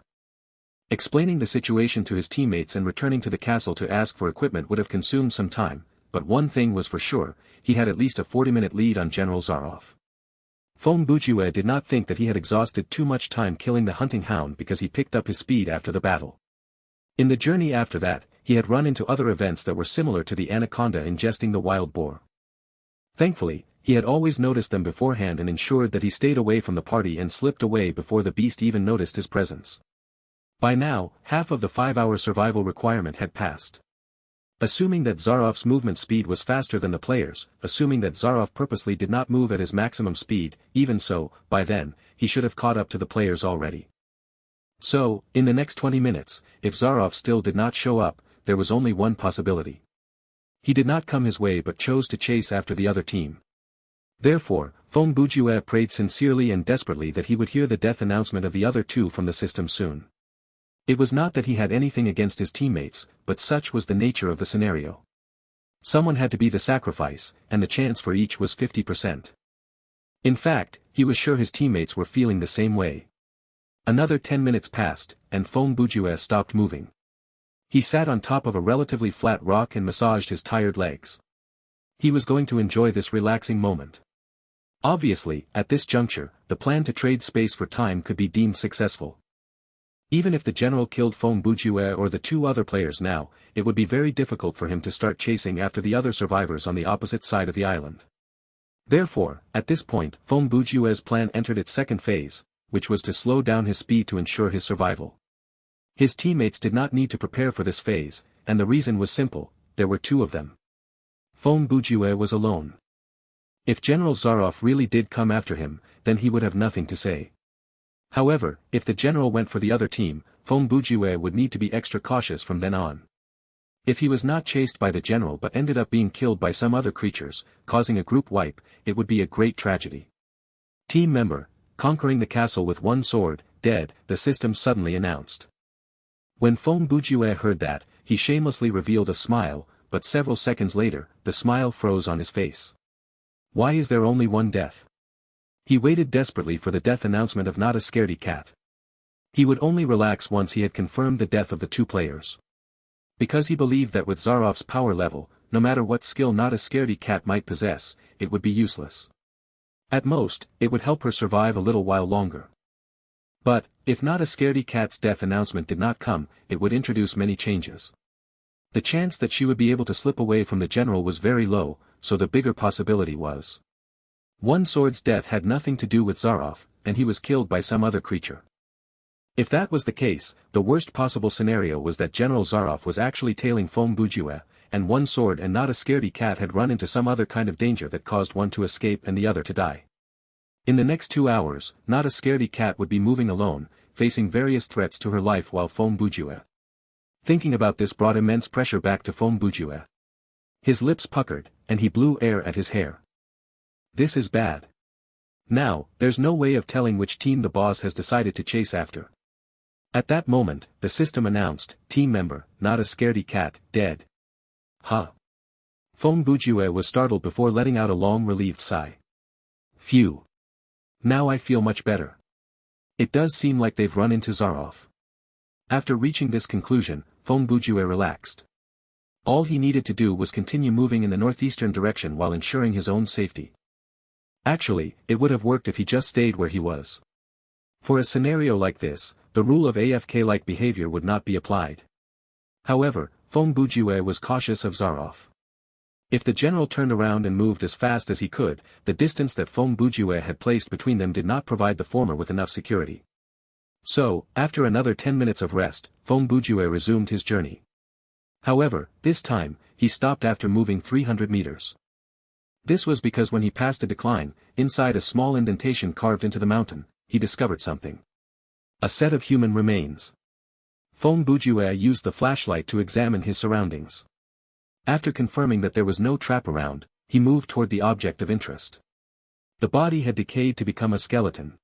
A: Explaining the situation to his teammates and returning to the castle to ask for equipment would have consumed some time, but one thing was for sure, he had at least a 40-minute lead on General Zaroff. Feng Bujue did not think that he had exhausted too much time killing the hunting hound because he picked up his speed after the battle. In the journey after that, he had run into other events that were similar to the anaconda ingesting the wild boar. Thankfully, he had always noticed them beforehand and ensured that he stayed away from the party and slipped away before the beast even noticed his presence. By now, half of the 5-hour survival requirement had passed. Assuming that Zaroff's movement speed was faster than the players, assuming that Zaroff purposely did not move at his maximum speed, even so, by then, he should have caught up to the players already. So, in the next 20 minutes, if Zaroff still did not show up, there was only one possibility. He did not come his way but chose to chase after the other team. Therefore, Feng Bujue prayed sincerely and desperately that he would hear the death announcement of the other two from the system soon. It was not that he had anything against his teammates, but such was the nature of the scenario. Someone had to be the sacrifice, and the chance for each was 50%. In fact, he was sure his teammates were feeling the same way. Another 10 minutes passed, and Feng Bujue stopped moving. He sat on top of a relatively flat rock and massaged his tired legs. He was going to enjoy this relaxing moment. Obviously, at this juncture, the plan to trade space for time could be deemed successful. Even if the general killed Feng Bujue or the two other players now, it would be very difficult for him to start chasing after the other survivors on the opposite side of the island. Therefore, at this point, Feng Bujue's plan entered its second phase, which was to slow down his speed to ensure his survival. His teammates did not need to prepare for this phase, and the reason was simple, there were two of them. Feng Bujue was alone. If General Zaroff really did come after him, then he would have nothing to say. However, if the general went for the other team, Feng Bujue would need to be extra cautious from then on. If he was not chased by the general but ended up being killed by some other creatures, causing a group wipe, it would be a great tragedy. Team member, conquering the castle with one sword, dead, the system suddenly announced. When Feng Bujue heard that, he shamelessly revealed a smile, but several seconds later, the smile froze on his face. Why is there only one death? He waited desperately for the death announcement of Not a Scaredy Cat. He would only relax once he had confirmed the death of the two players. Because he believed that with Zaroff's power level, no matter what skill Not a Scaredy Cat might possess, it would be useless. At most, it would help her survive a little while longer. But, if Not a Scaredy Cat's death announcement did not come, it would introduce many changes. The chance that she would be able to slip away from the general was very low, so the bigger possibility was. One sword's death had nothing to do with Zaroff, and he was killed by some other creature. If that was the case, the worst possible scenario was that General Zaroff was actually tailing Feng Bujue, and one sword and Not a Scaredy Cat had run into some other kind of danger that caused one to escape and the other to die. In the next 2 hours, Not a Scaredy Cat would be moving alone, facing various threats to her life while Feng Bujue. Thinking about this brought immense pressure back to Feng Bujue. His lips puckered, and he blew air at his hair. This is bad. Now, there's no way of telling which team the boss has decided to chase after. At that moment, the system announced, team member, Not a Scaredy Cat, dead. Huh. Feng Bujue was startled before letting out a long relieved sigh. Phew. Now I feel much better. It does seem like they've run into Zaroff. After reaching this conclusion, Feng Bujue relaxed. All he needed to do was continue moving in the northeastern direction while ensuring his own safety. Actually, it would have worked if he just stayed where he was. For a scenario like this, the rule of AFK-like behavior would not be applied. However, Feng Bujue was cautious of Zaroff. If the general turned around and moved as fast as he could, the distance that Feng Bujue had placed between them did not provide the former with enough security. So, after another 10 minutes of rest, Feng Bujue resumed his journey. However, this time, he stopped after moving 300 meters. This was because when he passed a decline, inside a small indentation carved into the mountain, he discovered something. A set of human remains. Feng Bujue used the flashlight to examine his surroundings. After confirming that there was no trap around, he moved toward the object of interest. The body had decayed to become a skeleton.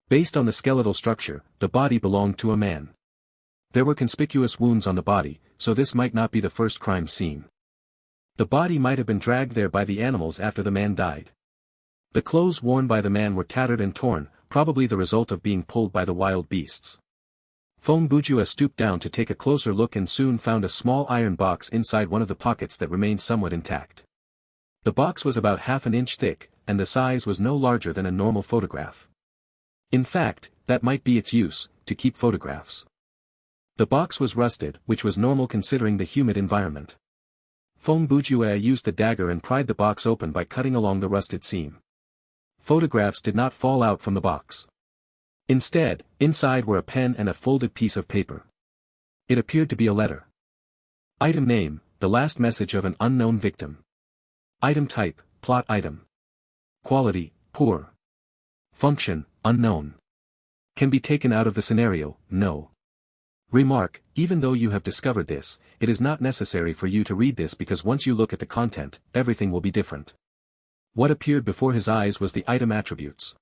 A: Based on the skeletal structure, the body belonged to a man. There were conspicuous wounds on the body, so this might not be the first crime scene. The body might have been dragged there by the animals after the man died. The clothes worn by the man were tattered and torn, probably the result of being pulled by the wild beasts. Feng Bujue stooped down to take a closer look and soon found a small iron box inside one of the pockets that remained somewhat intact. The box was about half an inch thick, and the size was no larger than a normal photograph. In fact, that might be its use, to keep photographs. The box was rusted, which was normal considering the humid environment. Feng Bujue used the dagger and pried the box open by cutting along the rusted seam. Photographs did not fall out from the box. Instead, inside were a pen and a folded piece of paper. It appeared to be a letter. Item name, the last message of an unknown victim. Item type, plot item. Quality, poor. Function, unknown. Can be taken out of the scenario, no. Remark, even though you have discovered this, it is not necessary for you to read this because once you look at the content, everything will be different. What appeared before his eyes was the item attributes.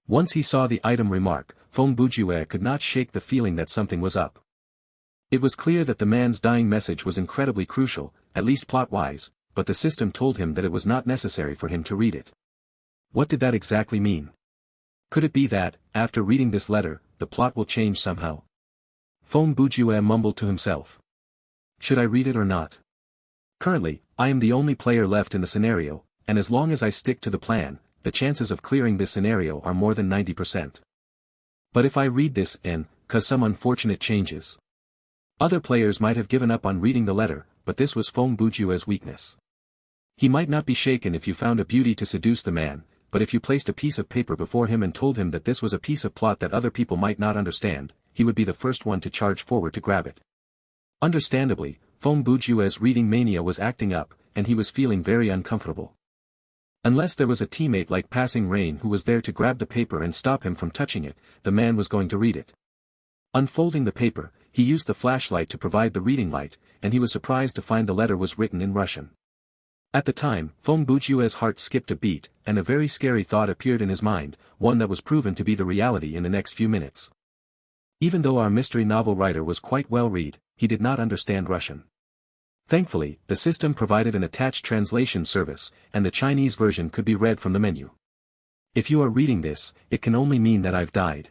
A: Once he saw the item remark, Feng Bujue could not shake the feeling that something was up. It was clear that the man's dying message was incredibly crucial, at least plot-wise, but the system told him that it was not necessary for him to read it. What did that exactly mean? Could it be that, after reading this letter, the plot will change somehow? Feng Bujue mumbled to himself. Should I read it or not? Currently, I am the only player left in the scenario, and as long as I stick to the plan, the chances of clearing this scenario are more than 90%. But if I read this cause some unfortunate changes. Other players might have given up on reading the letter, but this was Feng Bujue's weakness. He might not be shaken if you found a beauty to seduce the man, but if you placed a piece of paper before him and told him that this was a piece of plot that other people might not understand, he would be the first one to charge forward to grab it. Understandably, Feng Bujue's reading mania was acting up, and he was feeling very uncomfortable. Unless there was a teammate like Passing Rain who was there to grab the paper and stop him from touching it, the man was going to read it. Unfolding the paper, he used the flashlight to provide the reading light, and he was surprised to find the letter was written in Russian. At the time, Feng Bujue's heart skipped a beat, and a very scary thought appeared in his mind, one that was proven to be the reality in the next few minutes. Even though our mystery novel writer was quite well read, he did not understand Russian. Thankfully, the system provided an attached translation service, and the Chinese version could be read from the menu. If you are reading this, it can only mean that I've died.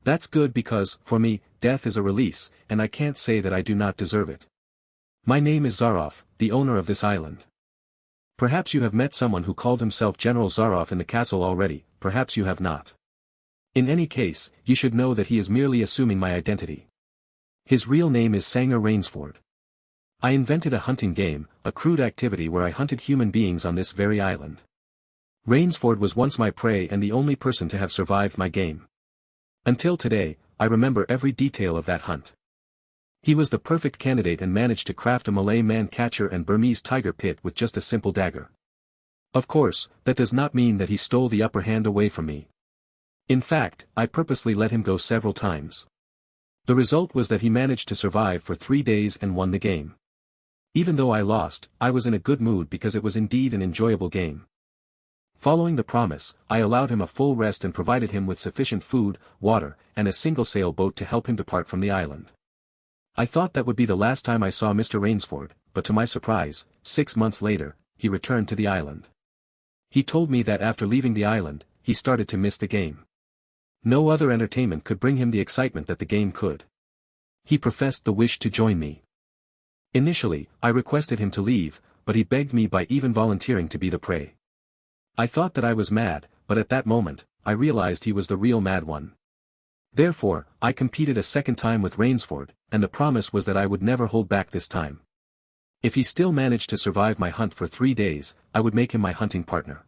A: That's good because, for me, death is a release, and I can't say that I do not deserve it. My name is Zaroff, the owner of this island. Perhaps you have met someone who called himself General Zaroff in the castle already, perhaps you have not. In any case, you should know that he is merely assuming my identity. His real name is Sanger Rainsford. I invented a hunting game, a crude activity where I hunted human beings on this very island. Rainsford was once my prey and the only person to have survived my game. Until today, I remember every detail of that hunt. He was the perfect candidate and managed to craft a Malay man-catcher and Burmese tiger pit with just a simple dagger. Of course, that does not mean that he stole the upper hand away from me. In fact, I purposely let him go several times. The result was that he managed to survive for 3 days and won the game. Even though I lost, I was in a good mood because it was indeed an enjoyable game. Following the promise, I allowed him a full rest and provided him with sufficient food, water, and a single sailboat to help him depart from the island. I thought that would be the last time I saw Mr. Rainsford, but to my surprise, 6 months later, he returned to the island. He told me that after leaving the island, he started to miss the game. No other entertainment could bring him the excitement that the game could. He professed the wish to join me. Initially, I requested him to leave, but he begged me by even volunteering to be the prey. I thought that I was mad, but at that moment, I realized he was the real mad one. Therefore, I competed a second time with Rainsford, and the promise was that I would never hold back this time. If he still managed to survive my hunt for 3 days, I would make him my hunting partner.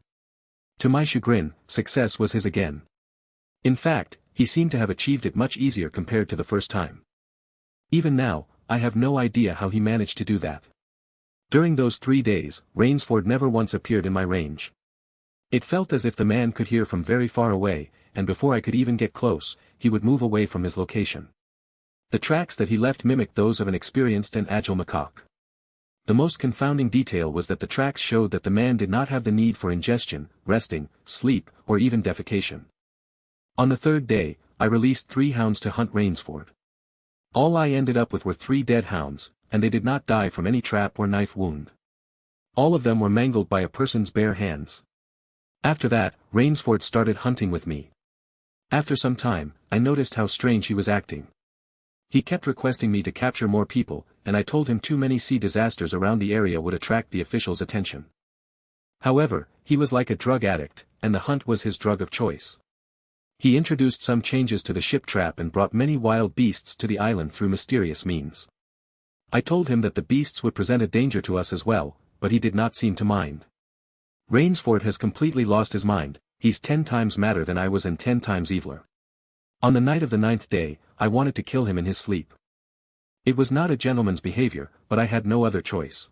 A: To my chagrin, success was his again. In fact, he seemed to have achieved it much easier compared to the first time. Even now, I have no idea how he managed to do that. During those 3 days, Rainsford never once appeared in my range. It felt as if the man could hear from very far away, and before I could even get close, he would move away from his location. The tracks that he left mimicked those of an experienced and agile macaque. The most confounding detail was that the tracks showed that the man did not have the need for ingestion, resting, sleep, or even defecation. On the 3rd day, I released 3 hounds to hunt Rainsford. All I ended up with were 3 dead hounds, and they did not die from any trap or knife wound. All of them were mangled by a person's bare hands. After that, Rainsford started hunting with me. After some time, I noticed how strange he was acting. He kept requesting me to capture more people, and I told him too many sea disasters around the area would attract the officials' attention. However, he was like a drug addict, and the hunt was his drug of choice. He introduced some changes to the ship trap and brought many wild beasts to the island through mysterious means. I told him that the beasts would present a danger to us as well, but he did not seem to mind. Rainsford has completely lost his mind. He's 10 times madder than I was and 10 times eviler. On the night of the 9th day, I wanted to kill him in his sleep. It was not a gentleman's behavior, but I had no other choice.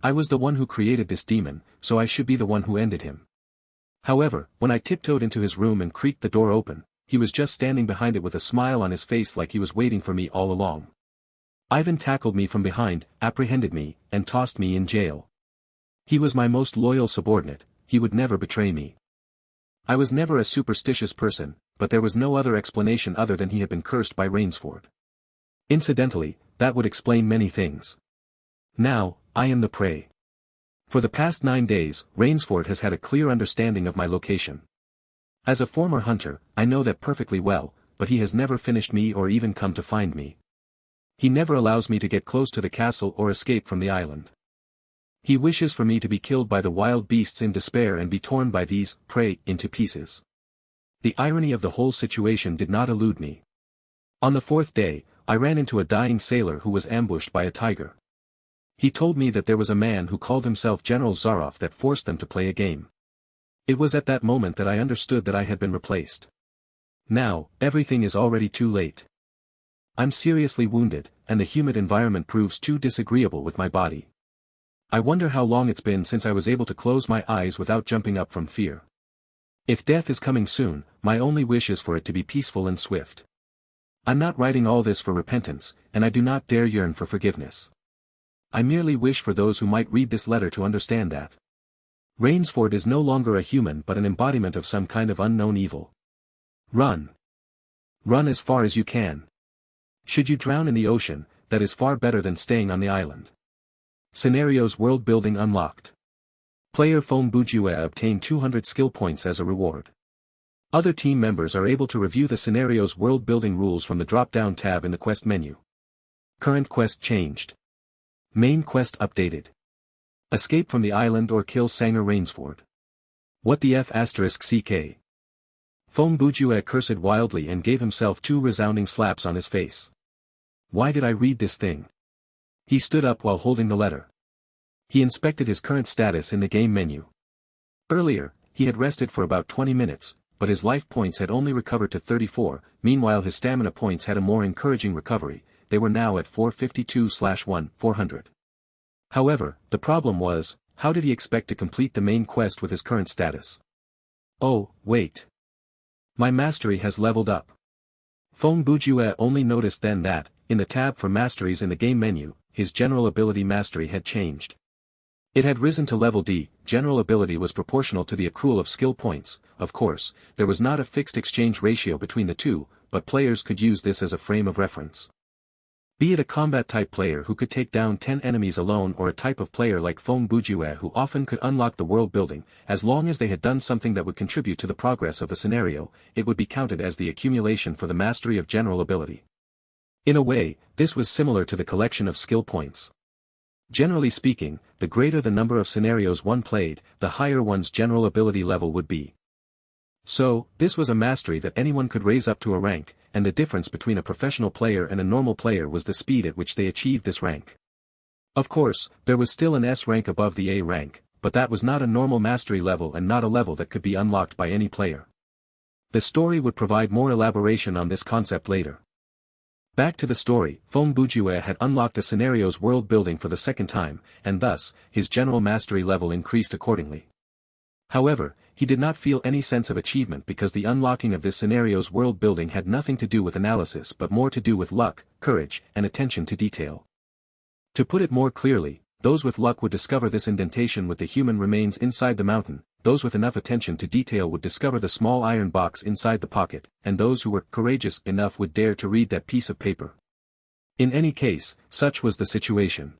A: I was the one who created this demon, so I should be the one who ended him. However, when I tiptoed into his room and creaked the door open, he was just standing behind it with a smile on his face like he was waiting for me all along. Ivan tackled me from behind, apprehended me, and tossed me in jail. He was my most loyal subordinate, he would never betray me. I was never a superstitious person, but there was no other explanation other than he had been cursed by Rainsford. Incidentally, that would explain many things. Now, I am the prey. For the past 9 days, Rainsford has had a clear understanding of my location. As a former hunter, I know that perfectly well, but he has never finished me or even come to find me. He never allows me to get close to the castle or escape from the island. He wishes for me to be killed by the wild beasts in despair and be torn by these prey into pieces. The irony of the whole situation did not elude me. On the 4th day, I ran into a dying sailor who was ambushed by a tiger. He told me that there was a man who called himself General Zaroff that forced them to play a game. It was at that moment that I understood that I had been replaced. Now, everything is already too late. I'm seriously wounded, and the humid environment proves too disagreeable with my body. I wonder how long it's been since I was able to close my eyes without jumping up from fear. If death is coming soon, my only wish is for it to be peaceful and swift. I'm not writing all this for repentance, and I do not dare yearn for forgiveness. I merely wish for those who might read this letter to understand that Rainsford is no longer a human but an embodiment of some kind of unknown evil. Run. Run as far as you can. Should you drown in the ocean, that is far better than staying on the island. Scenarios world building unlocked. Player Fong Bujue obtained 200 skill points as a reward. Other team members are able to review the scenario's world building rules from the drop-down tab in the quest menu. Current quest changed. Main quest updated. Escape from the island or kill Sanger Rainsford. What the F*** CK. Fong Bujue cursed wildly and gave himself 2 resounding slaps on his face. Why did I read this thing? He stood up while holding the letter. He inspected his current status in the game menu. Earlier, he had rested for about 20 minutes, but his life points had only recovered to 34, meanwhile his stamina points had a more encouraging recovery, they were now at 452/400. However, the problem was, how did he expect to complete the main quest with his current status? Oh, wait. My mastery has leveled up. Fong Bujue only noticed then that, in the tab for masteries in the game menu, his general ability mastery had changed. It had risen to level D. General ability was proportional to the accrual of skill points. Of course, there was not a fixed exchange ratio between the two, but players could use this as a frame of reference. Be it a combat-type player who could take down 10 enemies alone or a type of player like Fong Bujue who often could unlock the world building, as long as they had done something that would contribute to the progress of the scenario, it would be counted as the accumulation for the mastery of general ability. In a way, this was similar to the collection of skill points. Generally speaking, the greater the number of scenarios one played, the higher one's general ability level would be. So, this was a mastery that anyone could raise up to a rank, and the difference between a professional player and a normal player was the speed at which they achieved this rank. Of course, there was still an S rank above the A rank, but that was not a normal mastery level and not a level that could be unlocked by any player. The story would provide more elaboration on this concept later. Back to the story, Fong Bujue had unlocked a scenario's world building for the second time, and thus, his general mastery level increased accordingly. However, he did not feel any sense of achievement because the unlocking of this scenario's world building had nothing to do with analysis but more to do with luck, courage, and attention to detail. To put it more clearly, those with luck would discover this indentation with the human remains inside the mountain, those with enough attention to detail would discover the small iron box inside the pocket, and those who were courageous enough would dare to read that piece of paper. In any case, such was the situation.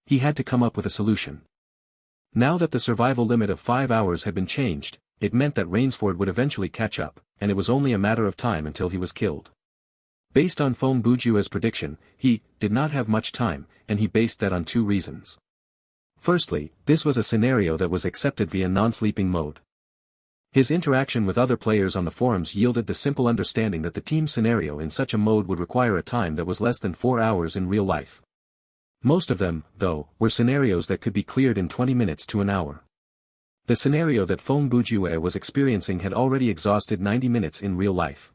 A: He had to come up with a solution. Now that the survival limit of 5 hours had been changed, it meant that Rainsford would eventually catch up, and it was only a matter of time until he was killed. Based on Fong Bujue's prediction, he did not have much time, and he based that on 2 reasons. Firstly, this was a scenario that was accepted via non-sleeping mode. His interaction with other players on the forums yielded the simple understanding that the team scenario in such a mode would require a time that was less than 4 hours in real life. Most of them, though, were scenarios that could be cleared in 20 minutes to an hour. The scenario that Fong Bujue was experiencing had already exhausted 90 minutes in real life.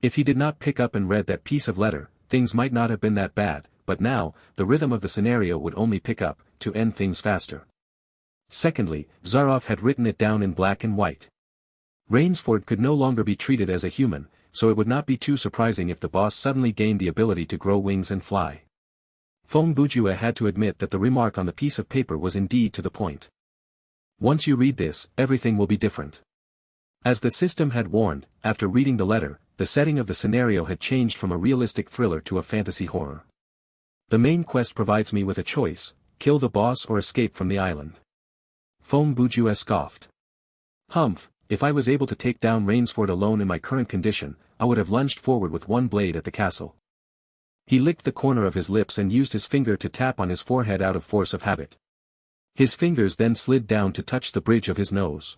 A: If he did not pick up and read that piece of letter, things might not have been that bad, but now, the rhythm of the scenario would only pick up, to end things faster. Secondly, Zaroff had written it down in black and white. Rainsford could no longer be treated as a human, so it would not be too surprising if the boss suddenly gained the ability to grow wings and fly. Fong Bujue had to admit that the remark on the piece of paper was indeed to the point. Once you read this, everything will be different. As the system had warned, after reading the letter, the setting of the scenario had changed from a realistic thriller to a fantasy horror. The main quest provides me with a choice: kill the boss or escape from the island. Fong Bujue scoffed. Humph, if I was able to take down Rainsford alone in my current condition, I would have lunged forward with one blade at the castle. He licked the corner of his lips and used his finger to tap on his forehead out of force of habit. His fingers then slid down to touch the bridge of his nose.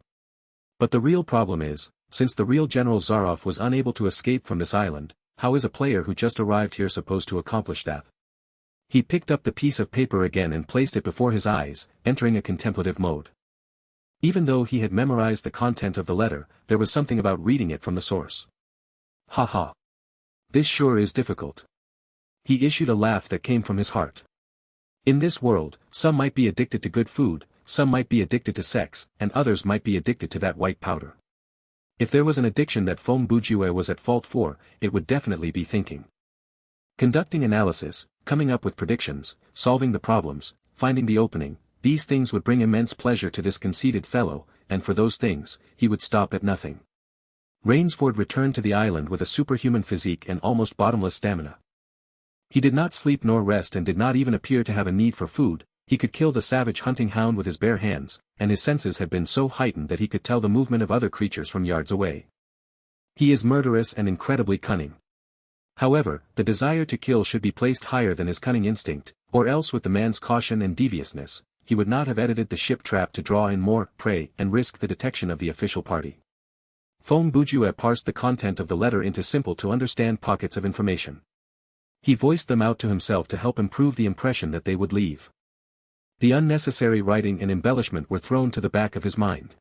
A: But the real problem is, since the real General Zaroff was unable to escape from this island, how is a player who just arrived here supposed to accomplish that? He picked up the piece of paper again and placed it before his eyes, entering a contemplative mode. Even though he had memorized the content of the letter, there was something about reading it from the source. Ha ha. This sure is difficult. He issued a laugh that came from his heart. In this world, some might be addicted to good food, some might be addicted to sex, and others might be addicted to that white powder. If there was an addiction that Fong Bujue was at fault for, it would definitely be thinking. Conducting analysis, coming up with predictions, solving the problems, finding the opening, these things would bring immense pleasure to this conceited fellow, and for those things, he would stop at nothing. Rainsford returned to the island with a superhuman physique and almost bottomless stamina. He did not sleep nor rest and did not even appear to have a need for food. He could kill the savage hunting hound with his bare hands, and his senses had been so heightened that he could tell the movement of other creatures from yards away. He is murderous and incredibly cunning. However, the desire to kill should be placed higher than his cunning instinct, or else with the man's caution and deviousness, he would not have edited the ship trap to draw in more prey and risk the detection of the official party. Fong Bujue parsed the content of the letter into simple-to-understand pockets of information. He voiced them out to himself to help improve the impression that they would leave. The unnecessary writing and embellishment were thrown to the back of his mind.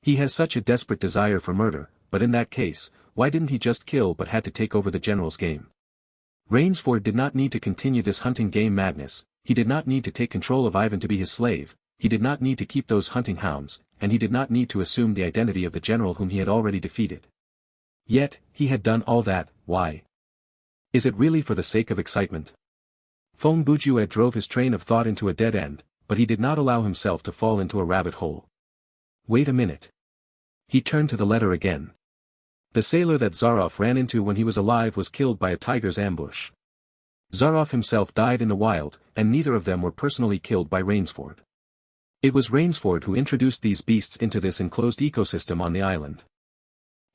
A: He has such a desperate desire for murder, but in that case, why didn't he just kill but had to take over the general's game? Rainsford did not need to continue this hunting game madness, he did not need to take control of Ivan to be his slave, he did not need to keep those hunting hounds, and he did not need to assume the identity of the general whom he had already defeated. Yet, he had done all that. Why? Is it really for the sake of excitement? Fong Bujue drove his train of thought into a dead end, but he did not allow himself to fall into a rabbit hole. Wait a minute. He turned to the letter again. The sailor that Zaroff ran into when he was alive was killed by a tiger's ambush. Zaroff himself died in the wild, and neither of them were personally killed by Rainsford. It was Rainsford who introduced these beasts into this enclosed ecosystem on the island.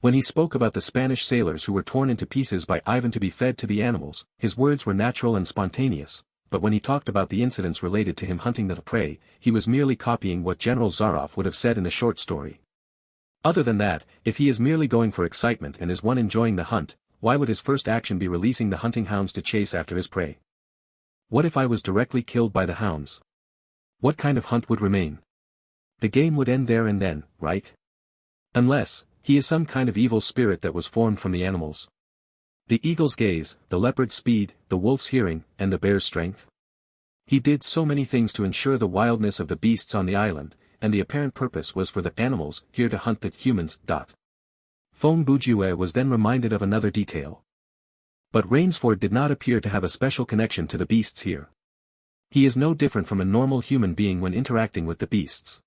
A: When he spoke about the Spanish sailors who were torn into pieces by Ivan to be fed to the animals, his words were natural and spontaneous, but when he talked about the incidents related to him hunting the prey, he was merely copying what General Zaroff would have said in the short story. Other than that, if he is merely going for excitement and is one enjoying the hunt, why would his first action be releasing the hunting hounds to chase after his prey? What if I was directly killed by the hounds? What kind of hunt would remain? The game would end there and then, right? Unless he is some kind of evil spirit that was formed from the animals. The eagle's gaze, the leopard's speed, the wolf's hearing, and the bear's strength. He did so many things to ensure the wildness of the beasts on the island, and the apparent purpose was for the animals here to hunt the humans. Fong Bujue was then reminded of another detail. But Rainsford did not appear to have a special connection to the beasts here. He is no different from a normal human being when interacting with the beasts.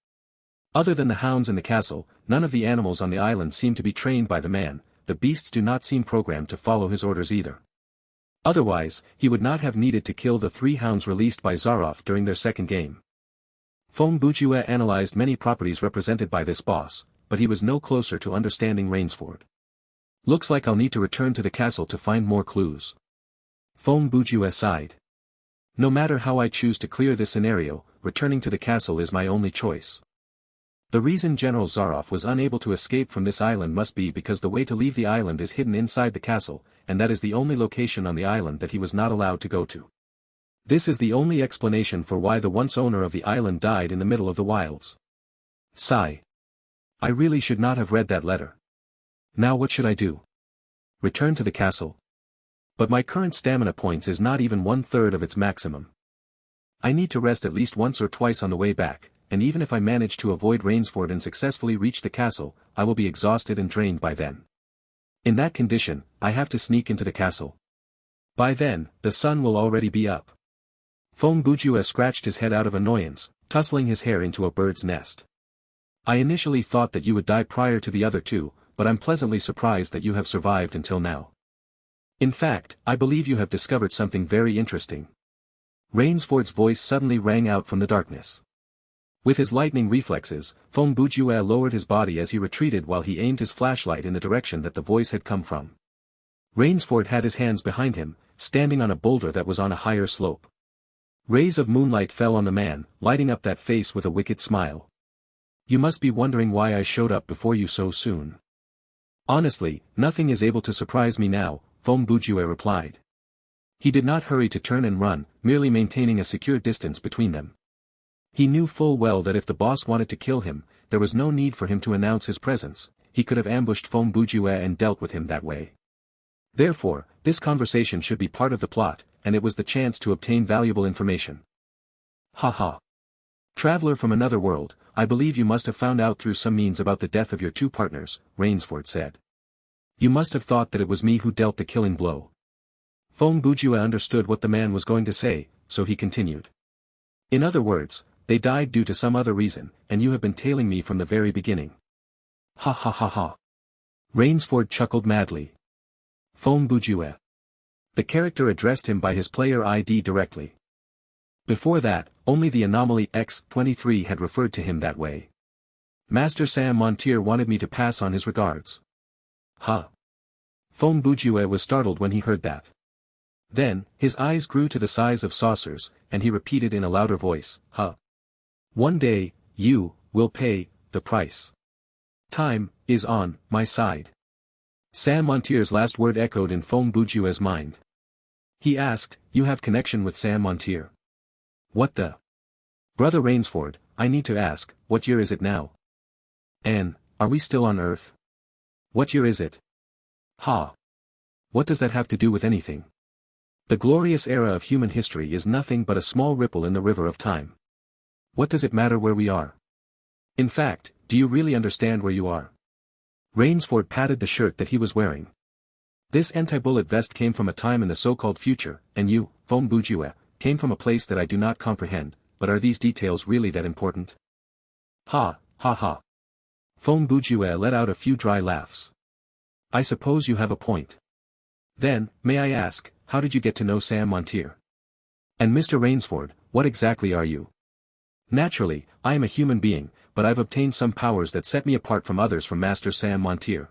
A: Other than the hounds in the castle, none of the animals on the island seem to be trained by the man. The beasts do not seem programmed to follow his orders either. Otherwise, he would not have needed to kill the 3 hounds released by Zaroff during their second game. Feng Bujue analyzed many properties represented by this boss, but he was no closer to understanding Rainsford. Looks like I'll need to return to the castle to find more clues. Feng Bujue sighed. No matter how I choose to clear this scenario, returning to the castle is my only choice. The reason General Zaroff was unable to escape from this island must be because the way to leave the island is hidden inside the castle, and that is the only location on the island that he was not allowed to go to. This is the only explanation for why the once owner of the island died in the middle of the wilds. Sigh. I really should not have read that letter. Now what should I do? Return to the castle? But my current stamina points is not even 1/3 of its maximum. I need to rest at least once or twice on the way back, and even if I manage to avoid Rainsford and successfully reach the castle, I will be exhausted and drained by then. In that condition, I have to sneak into the castle. By then, the sun will already be up. Feng Bujue scratched his head out of annoyance, tussling his hair into a bird's nest. I initially thought that you would die prior to the other two, but I'm pleasantly surprised that you have survived until now. In fact, I believe you have discovered something very interesting. Rainsford's voice suddenly rang out from the darkness. With his lightning reflexes, Feng Bujue lowered his body as he retreated while he aimed his flashlight in the direction that the voice had come from. Rainsford had his hands behind him, standing on a boulder that was on a higher slope. Rays of moonlight fell on the man, lighting up that face with a wicked smile. You must be wondering why I showed up before you so soon. Honestly, nothing is able to surprise me now, Feng Bujue replied. He did not hurry to turn and run, merely maintaining a secure distance between them. He knew full well that if the boss wanted to kill him, there was no need for him to announce his presence, he could have ambushed Feng Bujue and dealt with him that way. Therefore, this conversation should be part of the plot, and it was the chance to obtain valuable information. Haha. Traveler from another world, I believe you must have found out through some means about the death of your two partners, Rainsford said. You must have thought that it was me who dealt the killing blow. Feng Bujue understood what the man was going to say, so he continued. In other words, they died due to some other reason, and you have been tailing me from the very beginning. Ha ha ha ha. Rainsford chuckled madly. Feng Bujue. The character addressed him by his player ID directly. Before that, only the anomaly X-23 had referred to him that way. Master Sam Montier wanted me to pass on his regards. Huh. Feng Bujue was startled when he heard that. Then, his eyes grew to the size of saucers, and he repeated in a louder voice, huh. One day, you will pay the price. Time is on my side. Sam Montier's last word echoed in Feng Bujue's mind. He asked, you have connection with Sam Montier? What the? Brother Rainsford, I need to ask, what year is it now? And, are we still on Earth? What year is it? Ha. What does that have to do with anything? The glorious era of human history is nothing but a small ripple in the river of time. What does it matter where we are? In fact, do you really understand where you are? Rainsford patted the shirt that he was wearing. This anti-bullet vest came from a time in the so-called future, and you, Feng Bujue, came from a place that I do not comprehend, but are these details really that important? Ha, ha ha. Feng Bujue let out a few dry laughs. I suppose you have a point. Then, may I ask, how did you get to know Sam Montier? And Mr. Rainsford, what exactly are you? Naturally, I am a human being, but I've obtained some powers that set me apart from others from Master Sam Montier.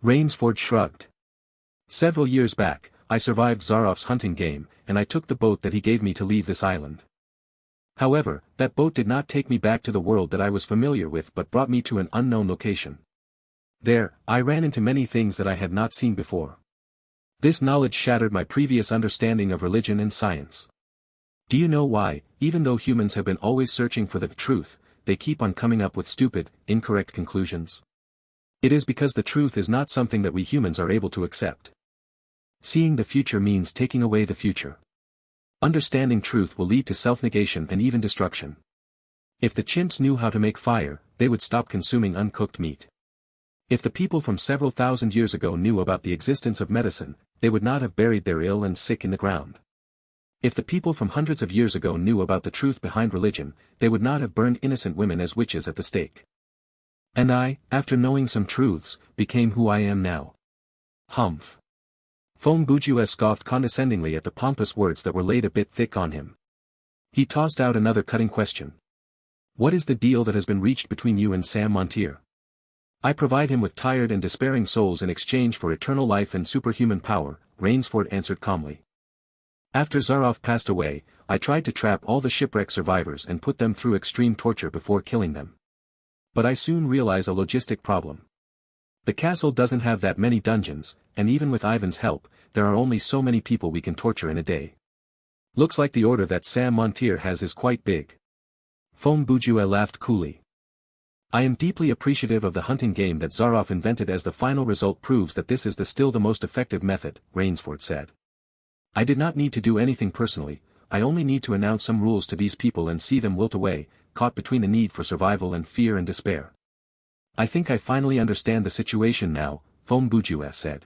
A: Rainsford shrugged. Several years back, I survived Zaroff's hunting game, and I took the boat that he gave me to leave this island. However, that boat did not take me back to the world that I was familiar with but brought me to an unknown location. There, I ran into many things that I had not seen before. This knowledge shattered my previous understanding of religion and science. Do you know why, even though humans have been always searching for the truth, they keep on coming up with stupid, incorrect conclusions? It is because the truth is not something that we humans are able to accept. Seeing the future means taking away the future. Understanding truth will lead to self-negation and even destruction. If the chimps knew how to make fire, they would stop consuming uncooked meat. If the people from several thousand years ago knew about the existence of medicine, they would not have buried their ill and sick in the ground. If the people from hundreds of years ago knew about the truth behind religion, they would not have burned innocent women as witches at the stake. And I, after knowing some truths, became who I am now. Humph. Feng Bujue scoffed condescendingly at the pompous words that were laid a bit thick on him. He tossed out another cutting question. What is the deal that has been reached between you and Sam Montier? I provide him with tired and despairing souls in exchange for eternal life and superhuman power, Rainsford answered calmly. After Zaroff passed away, I tried to trap all the shipwreck survivors and put them through extreme torture before killing them. But I soon realized a logistic problem. The castle doesn't have that many dungeons, and even with Ivan's help, there are only so many people we can torture in a day. Looks like the order that Sam Montier has is quite big. Foam Bouguet laughed coolly. I am deeply appreciative of the hunting game that Zaroff invented, as the final result proves that this is still the most effective method, Rainsford said. I did not need to do anything personally, I only need to announce some rules to these people and see them wilt away, caught between the need for survival and fear and despair. I think I finally understand the situation now, Foam Bouguet said.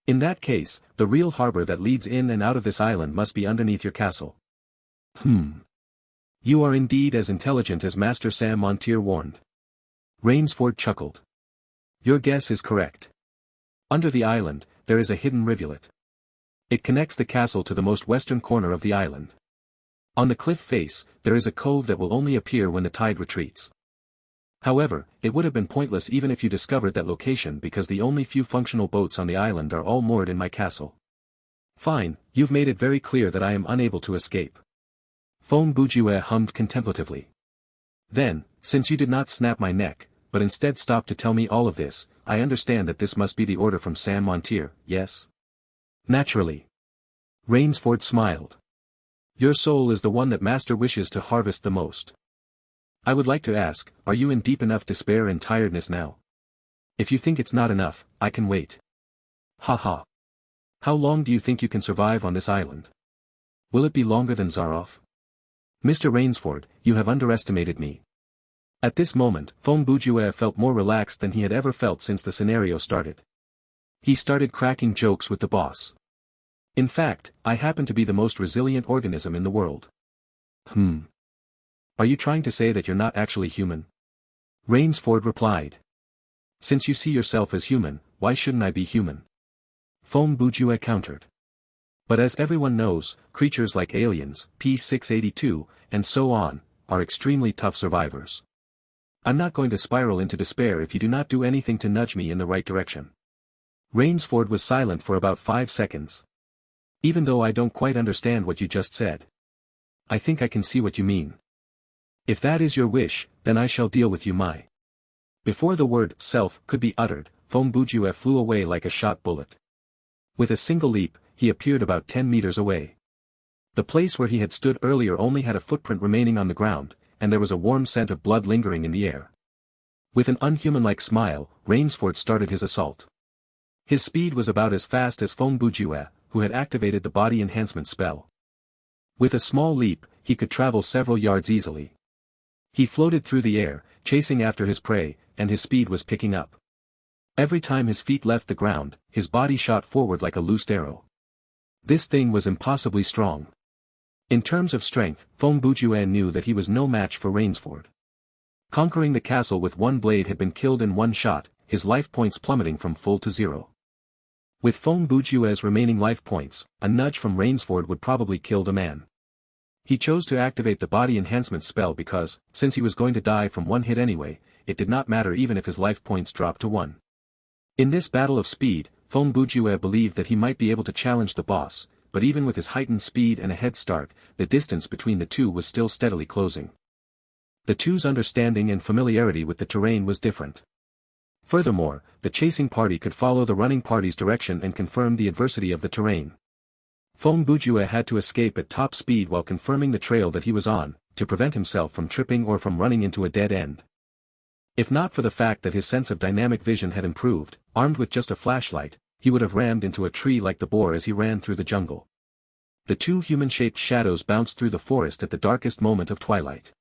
A: In that case, the real harbor that leads in and out of this island must be underneath your castle. You are indeed as intelligent as Master Sam Montier warned. Rainsford chuckled. Your guess is correct. Under the island, there is a hidden rivulet. It connects the castle to the most western corner of the island. On the cliff face, there is a cove that will only appear when the tide retreats. However, it would have been pointless even if you discovered that location, because the only few functional boats on the island are all moored in my castle. Fine, you've made it very clear that I am unable to escape. Foam Bouguet hummed contemplatively. Then, since you did not snap my neck, but instead stopped to tell me all of this, I understand that this must be the order from Sam Montier, yes? Naturally. Rainsford smiled. Your soul is the one that Master wishes to harvest the most. I would like to ask, are you in deep enough despair and tiredness now? If you think it's not enough, I can wait. Ha ha. How long do you think you can survive on this island? Will it be longer than Zaroff? Mr. Rainsford, you have underestimated me. At this moment, Foam Bouguet felt more relaxed than he had ever felt since the scenario started. He started cracking jokes with the boss. In fact, I happen to be the most resilient organism in the world. Are you trying to say that you're not actually human? Rainsford replied. Since you see yourself as human, why shouldn't I be human? Foam Bouguet countered. But as everyone knows, creatures like aliens, P-682, and so on, are extremely tough survivors. I'm not going to spiral into despair if you do not do anything to nudge me in the right direction. Rainsford was silent for about 5 seconds. Even though I don't quite understand what you just said. I think I can see what you mean. If that is your wish, then I shall deal with you my. Before the word self could be uttered, Foam Bouguet flew away like a shot bullet. With a single leap, he appeared about 10 meters away. The place where he had stood earlier only had a footprint remaining on the ground, and there was a warm scent of blood lingering in the air. With an unhuman-like smile, Rainsford started his assault. His speed was about as fast as Foam Bouguet, who had activated the body enhancement spell. With a small leap, he could travel several yards easily. He floated through the air, chasing after his prey, and his speed was picking up. Every time his feet left the ground, his body shot forward like a loosed arrow. This thing was impossibly strong. In terms of strength, Foam Bouguet knew that he was no match for Rainsford. Conquering the castle with one blade had been killed in one shot, his life points plummeting from full to 0. With Foam Bouguet's remaining life points, a nudge from Rainsford would probably kill the man. He chose to activate the body enhancement spell because, since he was going to die from one hit anyway, it did not matter even if his life points dropped to 1. In this battle of speed, Foam Bouguet believed that he might be able to challenge the boss, but even with his heightened speed and a head start, the distance between the two was still steadily closing. The two's understanding and familiarity with the terrain was different. Furthermore, the chasing party could follow the running party's direction and confirm the adversity of the terrain. Foam Bouguet had to escape at top speed while confirming the trail that he was on, to prevent himself from tripping or from running into a dead end. If not for the fact that his sense of dynamic vision had improved, armed with just a flashlight, he would have rammed into a tree like the boar as he ran through the jungle. The two human-shaped shadows bounced through the forest at the darkest moment of twilight.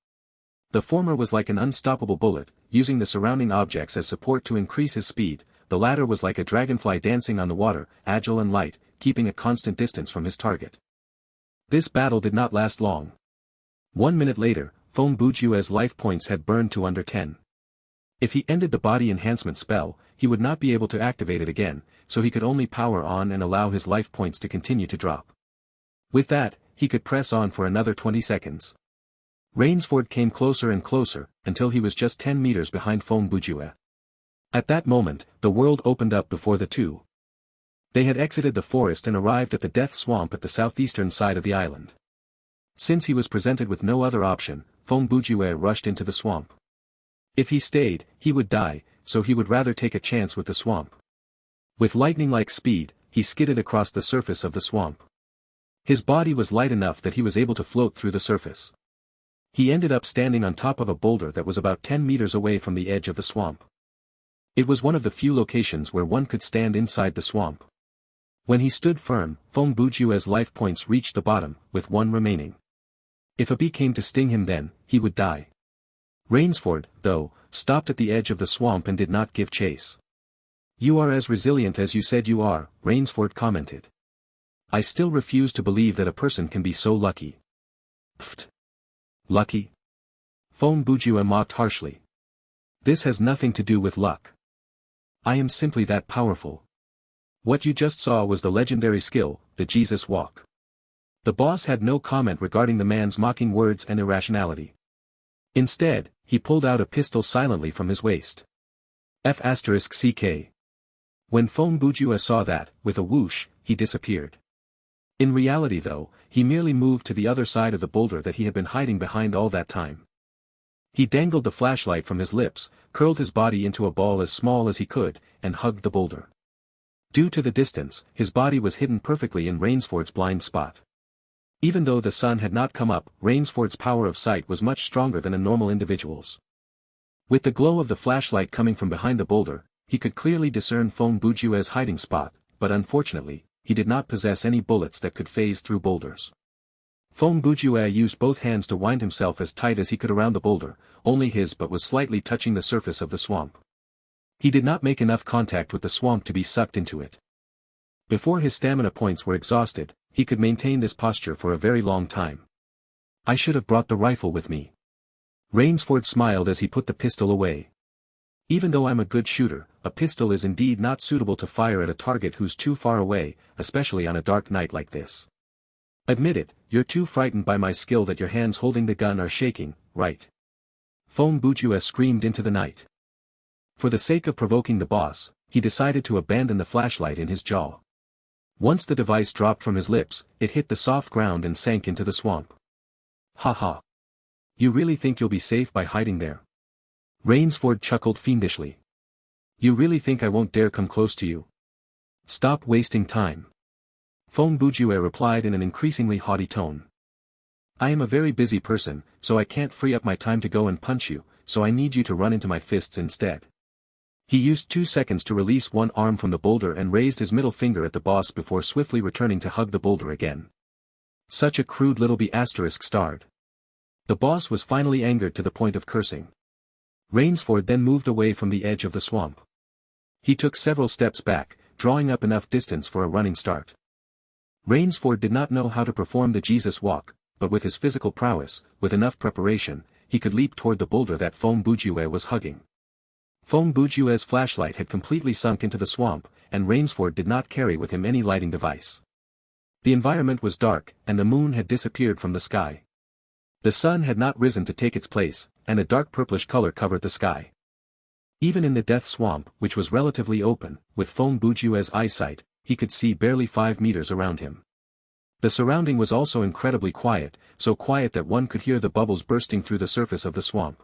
A: The former was like an unstoppable bullet, using the surrounding objects as support to increase his speed. The latter was like a dragonfly dancing on the water, agile and light, keeping a constant distance from his target. This battle did not last long. 1 minute later, Foam Bouguet's life points had burned to under 10. If he ended the body enhancement spell, he would not be able to activate it again, so he could only power on and allow his life points to continue to drop. With that, he could press on for another 20 seconds. Rainsford came closer and closer, until he was just 10 meters behind Fong Bujue. At that moment, the world opened up before the two. They had exited the forest and arrived at the death swamp at the southeastern side of the island. Since he was presented with no other option, Fong Bujue rushed into the swamp. If he stayed, he would die, so he would rather take a chance with the swamp. With lightning-like speed, he skidded across the surface of the swamp. His body was light enough that he was able to float through the surface. He ended up standing on top of a boulder that was about 10 meters away from the edge of the swamp. It was one of the few locations where one could stand inside the swamp. When he stood firm, Fong Bujue's life points reached the bottom, with one remaining. If a bee came to sting him then, he would die. Rainsford, though, stopped at the edge of the swamp and did not give chase. "You are as resilient as you said you are," Rainsford commented. "I still refuse to believe that a person can be so lucky." "Pfft. Lucky?" Fong Bujue mocked harshly. "This has nothing to do with luck. I am simply that powerful. What you just saw was the legendary skill, the Jesus Walk." The boss had no comment regarding the man's mocking words and irrationality. Instead, he pulled out a pistol silently from his waist. F***CK. When Fong Bujue saw that, with a whoosh, he disappeared. In reality though, he merely moved to the other side of the boulder that he had been hiding behind all that time. He dangled the flashlight from his lips, curled his body into a ball as small as he could, and hugged the boulder. Due to the distance, his body was hidden perfectly in Rainsford's blind spot. Even though the sun had not come up, Rainsford's power of sight was much stronger than a normal individual's. With the glow of the flashlight coming from behind the boulder, he could clearly discern Fong Bujue's hiding spot, but unfortunately, he did not possess any bullets that could phase through boulders. Fong Bujue used both hands to wind himself as tight as he could around the boulder, only his butt was slightly touching the surface of the swamp. He did not make enough contact with the swamp to be sucked into it. Before his stamina points were exhausted, he could maintain this posture for a very long time. "I should have brought the rifle with me." Rainsford smiled as he put the pistol away. "Even though I'm a good shooter, a pistol is indeed not suitable to fire at a target who's too far away, especially on a dark night like this. Admit it, you're too frightened by my skill that your hands holding the gun are shaking, right?" Fong Bujue screamed into the night. For the sake of provoking the boss, he decided to abandon the flashlight in his jaw. Once the device dropped from his lips, it hit the soft ground and sank into the swamp. "Ha ha. You really think you'll be safe by hiding there?" Rainsford chuckled fiendishly. "You really think I won't dare come close to you? Stop wasting time." Fong Bujue replied in an increasingly haughty tone. "I am a very busy person, so I can't free up my time to go and punch you, so I need you to run into my fists instead." He used 2 seconds to release one arm from the boulder and raised his middle finger at the boss before swiftly returning to hug the boulder again. Such a crude little bee starred. The boss was finally angered to the point of cursing. Rainsford then moved away from the edge of the swamp. He took several steps back, drawing up enough distance for a running start. Rainsford did not know how to perform the Jesus Walk, but with his physical prowess, with enough preparation, he could leap toward the boulder that Fong Bujue was hugging. Fong Bujue's flashlight had completely sunk into the swamp, and Rainsford did not carry with him any lighting device. The environment was dark, and the moon had disappeared from the sky. The sun had not risen to take its place, and a dark purplish color covered the sky. Even in the death swamp, which was relatively open, with Fong Bujue's eyesight, he could see barely 5 meters around him. The surrounding was also incredibly quiet, so quiet that one could hear the bubbles bursting through the surface of the swamp.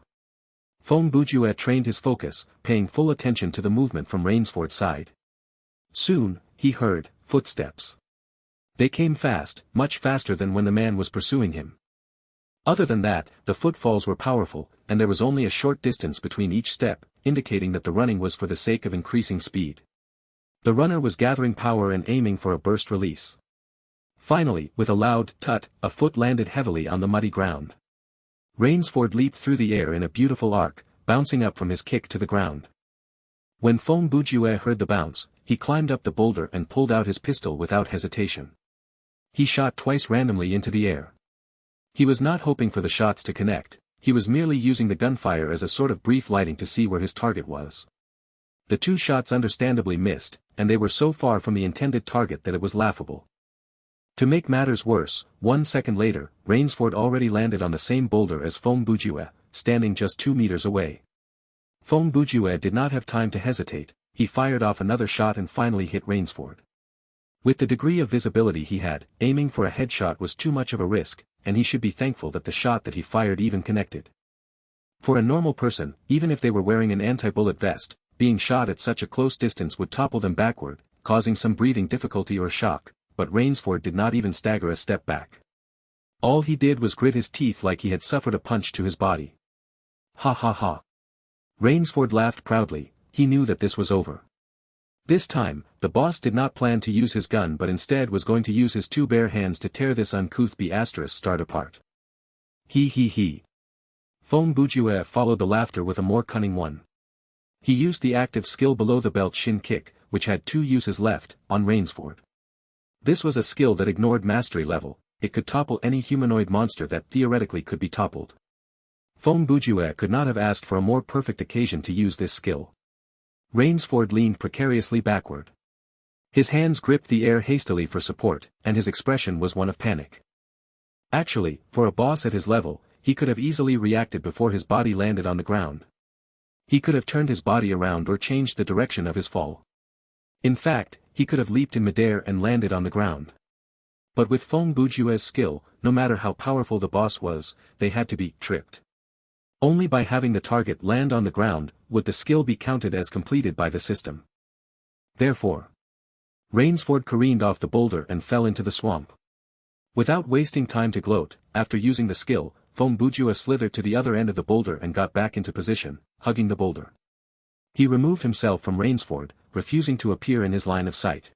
A: Fong Bujue trained his focus, paying full attention to the movement from Rainsford's side. Soon, he heard footsteps. They came fast, much faster than when the man was pursuing him. Other than that, the footfalls were powerful, and there was only a short distance between each step, indicating that the running was for the sake of increasing speed. The runner was gathering power and aiming for a burst release. Finally, with a loud tut, a foot landed heavily on the muddy ground. Rainsford leaped through the air in a beautiful arc, bouncing up from his kick to the ground. When Fong Bujue heard the bounce, he climbed up the boulder and pulled out his pistol without hesitation. He shot twice randomly into the air. He was not hoping for the shots to connect, he was merely using the gunfire as a sort of brief lighting to see where his target was. The 2 shots understandably missed, and they were so far from the intended target that it was laughable. To make matters worse, 1 second later, Rainsford already landed on the same boulder as Fong Bujue, standing just 2 meters away. Fong Bujue did not have time to hesitate, he fired off another shot and finally hit Rainsford. With the degree of visibility he had, aiming for a headshot was too much of a risk, and he should be thankful that the shot that he fired even connected. For a normal person, even if they were wearing an anti-bullet vest, being shot at such a close distance would topple them backward, causing some breathing difficulty or shock, but Rainsford did not even stagger a step back. All he did was grit his teeth like he had suffered a punch to his body. Ha ha ha. Rainsford laughed proudly, he knew that this was over. This time, the boss did not plan to use his gun but instead was going to use his 2 bare hands to tear this uncouth start apart. He. Fong Bujue followed the laughter with a more cunning one. He used the active skill below the belt shin kick, which had 2 uses left, on Rainsford. This was a skill that ignored mastery level, it could topple any humanoid monster that theoretically could be toppled. Fong Bujue could not have asked for a more perfect occasion to use this skill. Rainsford leaned precariously backward. His hands gripped the air hastily for support, and his expression was one of panic. Actually, for a boss at his level, he could have easily reacted before his body landed on the ground. He could have turned his body around or changed the direction of his fall. In fact, he could have leaped in midair and landed on the ground. But with Fong Bujue's skill, no matter how powerful the boss was, they had to be tripped. Only by having the target land on the ground, would the skill be counted as completed by the system. Therefore, Rainsford careened off the boulder and fell into the swamp. Without wasting time to gloat, after using the skill, Fong Bujue slithered to the other end of the boulder and got back into position, hugging the boulder. He removed himself from Rainsford, refusing to appear in his line of sight.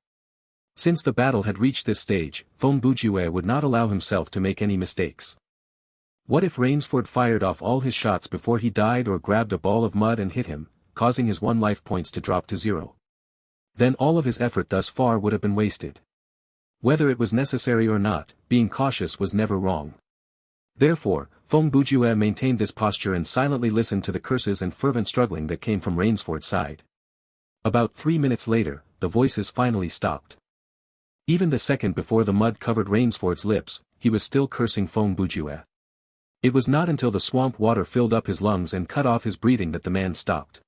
A: Since the battle had reached this stage, Fong Bujue would not allow himself to make any mistakes. What if Rainsford fired off all his shots before he died or grabbed a ball of mud and hit him, causing his 1 life points to drop to 0? Then all of his effort thus far would have been wasted. Whether it was necessary or not, being cautious was never wrong. Therefore, Fong Bujue maintained this posture and silently listened to the curses and fervent struggling that came from Rainsford's side. About 3 minutes later, the voices finally stopped. Even the second before the mud covered Rainsford's lips, he was still cursing Fong Bujue. It was not until the swamp water filled up his lungs and cut off his breathing that the man stopped.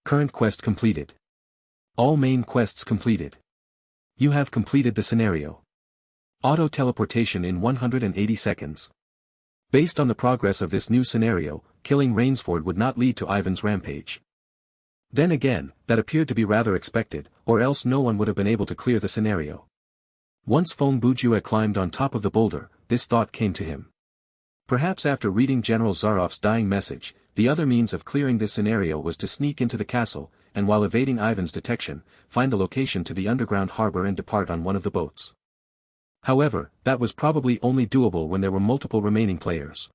A: Current quest completed. All main quests completed. You have completed the scenario. Auto-teleportation in 180 seconds. Based on the progress of this new scenario, killing Rainsford would not lead to Ivan's rampage. Then again, that appeared to be rather expected, or else no one would have been able to clear the scenario. Once Fong Bujue climbed on top of the boulder, this thought came to him. Perhaps after reading General Zarov's dying message, the other means of clearing this scenario was to sneak into the castle, and while evading Ivan's detection, find the location to the underground harbor and depart on one of the boats. However, that was probably only doable when there were multiple remaining players.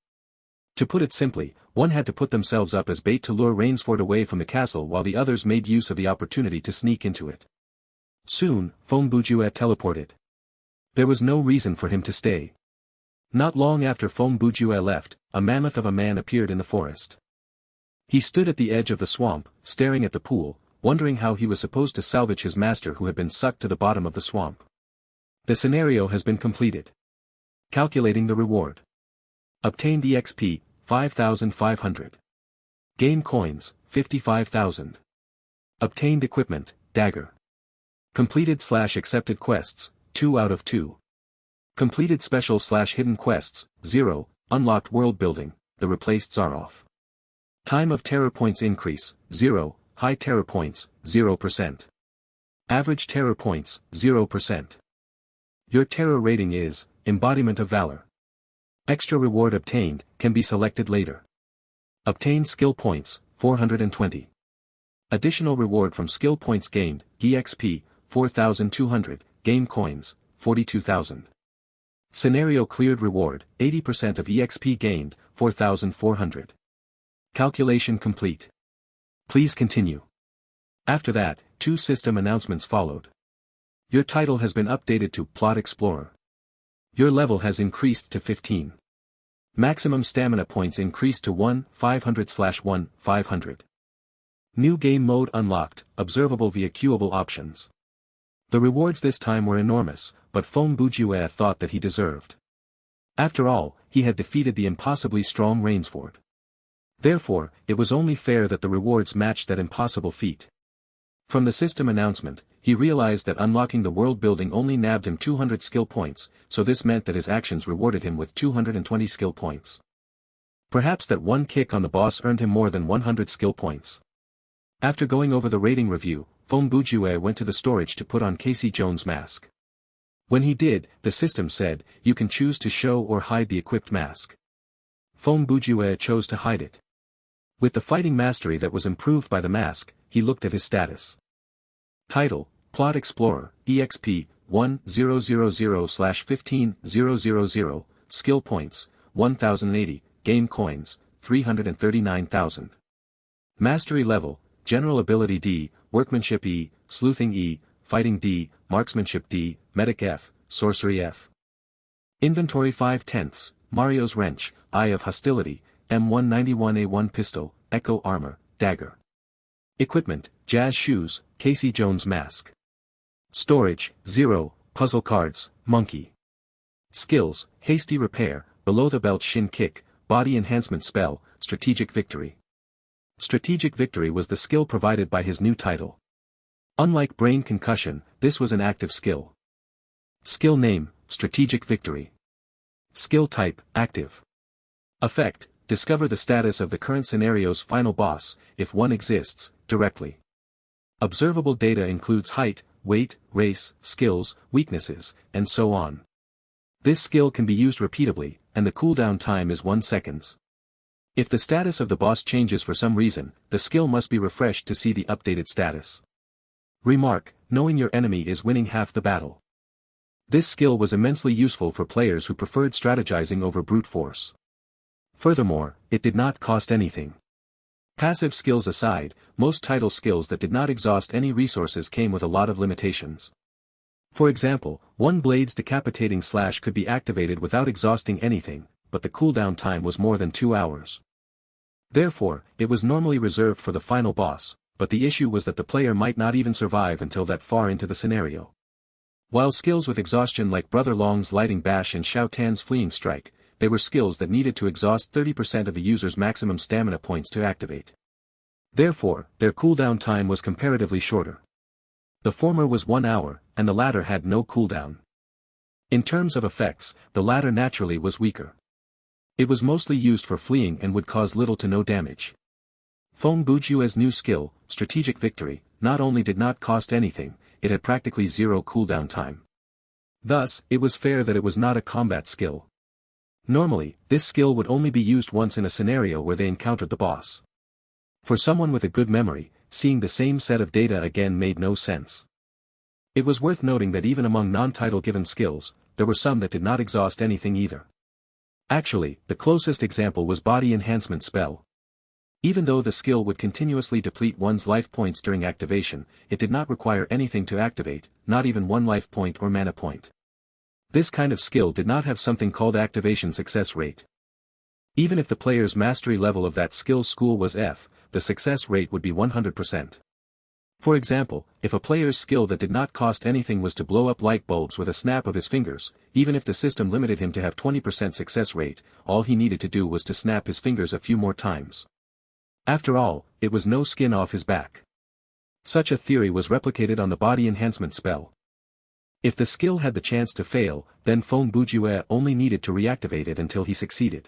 A: To put it simply, one had to put themselves up as bait to lure Rainsford away from the castle while the others made use of the opportunity to sneak into it. Soon, Fong Bujue teleported. There was no reason for him to stay. Not long after Fong Bujue left, a mammoth of a man appeared in the forest. He stood at the edge of the swamp, staring at the pool, wondering how he was supposed to salvage his master who had been sucked to the bottom of the swamp. The scenario has been completed. Calculating the reward. Obtained EXP, 5,500. Game coins, 55,000. Obtained equipment, dagger. Completed/accepted quests, 2 out of 2. Completed special/hidden quests, 0, unlocked world building, the replaced Zarov. Time of terror points increase, 0, high terror points, 0%. Average terror points, 0%. Your terror rating is, embodiment of valor. Extra reward obtained, can be selected later. Obtained skill points, 420. Additional reward from skill points gained, EXP, 4,200, game coins, 42,000. Scenario cleared reward, 80% of EXP gained, 4,400. Calculation complete. Please continue. After that, 2 system announcements followed. Your title has been updated to Plot Explorer. Your level has increased to 15. Maximum stamina points increased to 1,500/1,500. New game mode unlocked, observable via queuable options. The rewards this time were enormous, but Feng Bujue thought that he deserved. After all, he had defeated the impossibly strong Rainsford. Therefore, it was only fair that the rewards matched that impossible feat. From the system announcement, he realized that unlocking the world building only nabbed him 200 skill points, so this meant that his actions rewarded him with 220 skill points. Perhaps that one kick on the boss earned him more than 100 skill points. After going over the rating review, Feng Bujue went to the storage to put on Casey Jones' mask. When he did, the system said, you can choose to show or hide the equipped mask. Feng Bujue chose to hide it. With the fighting mastery that was improved by the mask, he looked at his status. Title, Plot Explorer, EXP, 1000/15000, Skill Points, 1080, Game Coins, 339,000. Mastery Level, General Ability D, Workmanship E, Sleuthing E, Fighting D, Marksmanship D, Medic F, Sorcery F. Inventory 5/10, Mario's Wrench, Eye of Hostility, M191A1 Pistol, Echo Armor, Dagger. Equipment, Jazz Shoes, Casey Jones Mask. Storage, 0, Puzzle Cards, Monkey. Skills, Hasty Repair, Below the Belt Shin Kick, Body Enhancement Spell, Strategic Victory. Strategic Victory was the skill provided by his new title. Unlike Brain Concussion, this was an active skill. Skill Name, Strategic Victory. Skill Type, Active. Effect, discover the status of the current scenario's final boss, if one exists, directly. Observable data includes height, weight, race, skills, weaknesses, and so on. This skill can be used repeatedly, and the cooldown time is 1 second. If the status of the boss changes for some reason, the skill must be refreshed to see the updated status. Remark, knowing your enemy is winning half the battle. This skill was immensely useful for players who preferred strategizing over brute force. Furthermore, it did not cost anything. Passive skills aside, most title skills that did not exhaust any resources came with a lot of limitations. For example, one blade's decapitating slash could be activated without exhausting anything, but the cooldown time was more than 2 hours. Therefore, it was normally reserved for the final boss, but the issue was that the player might not even survive until that far into the scenario. While skills with exhaustion like Brother Long's Lighting Bash and Xiao Tan's Fleeing Strike, they were skills that needed to exhaust 30% of the user's maximum stamina points to activate. Therefore, their cooldown time was comparatively shorter. The former was 1 hour, and the latter had no cooldown. In terms of effects, the latter naturally was weaker. It was mostly used for fleeing and would cause little to no damage. Feng Bujue's new skill, Strategic Victory, not only did not cost anything, it had practically 0 cooldown time. Thus, it was fair that it was not a combat skill. Normally, this skill would only be used once in a scenario where they encountered the boss. For someone with a good memory, seeing the same set of data again made no sense. It was worth noting that even among non-title given skills, there were some that did not exhaust anything either. Actually, the closest example was Body Enhancement Spell. Even though the skill would continuously deplete one's life points during activation, it did not require anything to activate, not even 1 life point or mana point. This kind of skill did not have something called activation success rate. Even if the player's mastery level of that skill school was F, the success rate would be 100%. For example, if a player's skill that did not cost anything was to blow up light bulbs with a snap of his fingers, even if the system limited him to have 20% success rate, all he needed to do was to snap his fingers a few more times. After all, it was no skin off his back. Such a theory was replicated on the Body Enhancement Spell. If the skill had the chance to fail, then Feng Bujue only needed to reactivate it until he succeeded.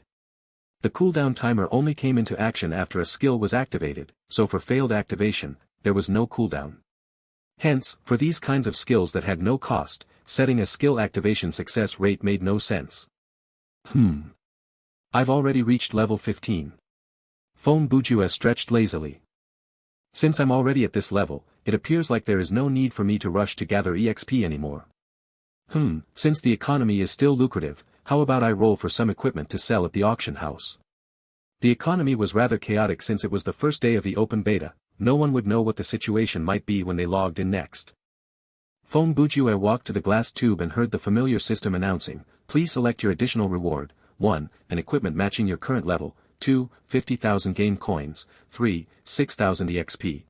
A: The cooldown timer only came into action after a skill was activated, so for failed activation, there was no cooldown. Hence, for these kinds of skills that had no cost, setting a skill activation success rate made no sense. I've already reached level 15. Feng Bujue stretched lazily. Since I'm already at this level, it appears like there is no need for me to rush to gather EXP anymore. Since the economy is still lucrative, how about I roll for some equipment to sell at the auction house? The economy was rather chaotic since it was the first day of the open beta, no one would know what the situation might be when they logged in next. Feng Bujue walked to the glass tube and heard the familiar system announcing, please select your additional reward, 1, an equipment matching your current level, 2, 50,000 game coins, 3, 6,000 EXP.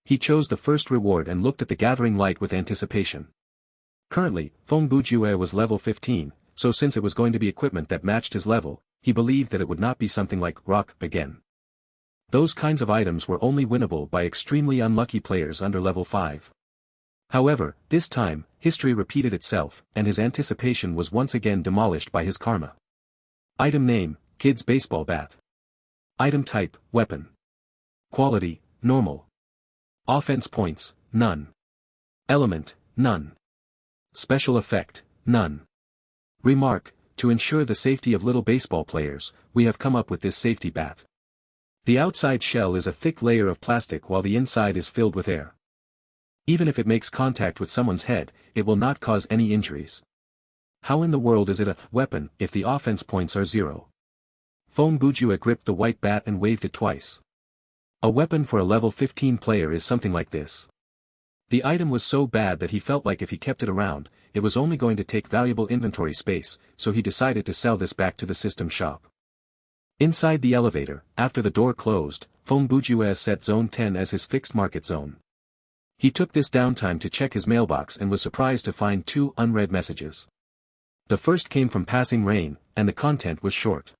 A: He chose the first reward and looked at the gathering light with anticipation. Currently, Feng Bujue was level 15, so since it was going to be equipment that matched his level, he believed that it would not be something like rock again. Those kinds of items were only winnable by extremely unlucky players under level 5. However, this time, history repeated itself, and his anticipation was once again demolished by his karma. Item name, Kid's baseball bat. Item type, weapon. Quality, normal. Offense points, none. Element, none. Special effect, none. Remark, to ensure the safety of little baseball players, we have come up with this safety bat. The outside shell is a thick layer of plastic while the inside is filled with air. Even if it makes contact with someone's head, it will not cause any injuries. How in the world is it a weapon if the offense points are 0? Feng Bujue gripped the white bat and waved it twice. A weapon for a level 15 player is something like this. The item was so bad that he felt like if he kept it around, it was only going to take valuable inventory space, so he decided to sell this back to the system shop. Inside the elevator, after the door closed, Feng Bujue set Zone 10 as his fixed market zone. He took this downtime to check his mailbox and was surprised to find 2 unread messages. The first came from Passing Rain, and the content was short.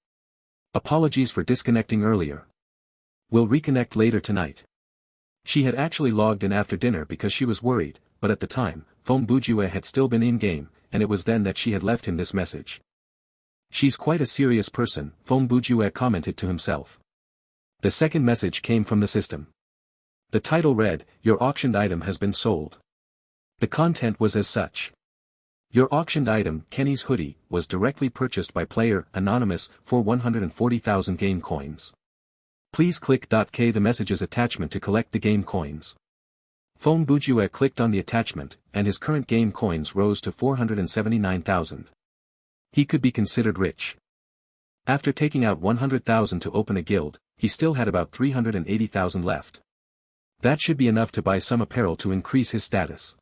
A: Apologies for disconnecting earlier. We'll reconnect later tonight. She had actually logged in after dinner because she was worried, but at the time, Feng Bujue had still been in-game, and it was then that she had left him this message. She's quite a serious person, Feng Bujue commented to himself. The second message came from the system. The title read, "Your auctioned item has been sold." The content was as such. Your auctioned item, Kenny's hoodie, was directly purchased by player Anonymous for 140,000 game coins. Please click .k the message's attachment to collect the game coins. Feng Bujue clicked on the attachment, and his current game coins rose to 479,000. He could be considered rich. After taking out 100,000 to open a guild, he still had about 380,000 left. That should be enough to buy some apparel to increase his status.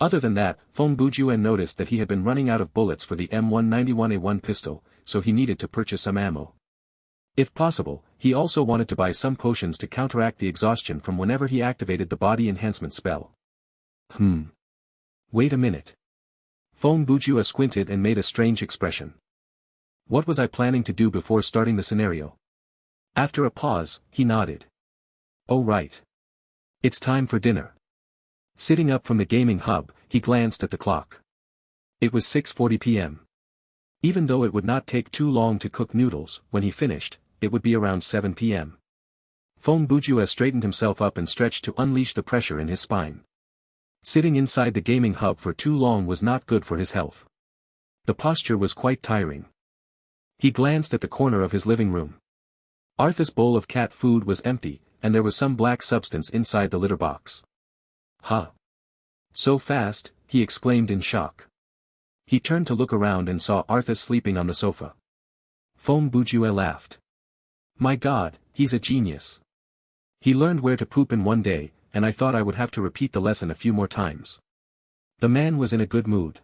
A: Other than that, Feng Bujue noticed that he had been running out of bullets for the M191A1 pistol, so he needed to purchase some ammo. If possible, he also wanted to buy some potions to counteract the exhaustion from whenever he activated the body enhancement spell. Wait a minute. Feng Bujue squinted and made a strange expression. What was I planning to do before starting the scenario? After a pause, he nodded. Oh right. It's time for dinner. Sitting up from the gaming hub, he glanced at the clock. It was 6:40 p.m. Even though it would not take too long to cook noodles, when he finished, it would be around 7 p.m. Feng Bujue straightened himself up and stretched to unleash the pressure in his spine. Sitting inside the gaming hub for too long was not good for his health. The posture was quite tiring. He glanced at the corner of his living room. Arthur's bowl of cat food was empty, and there was some black substance inside the litter box. Huh. So fast, he exclaimed in shock. He turned to look around and saw Arthur sleeping on the sofa. Feng Bujue laughed. My God, he's a genius. He learned where to poop in one day, and I thought I would have to repeat the lesson a few more times. The man was in a good mood.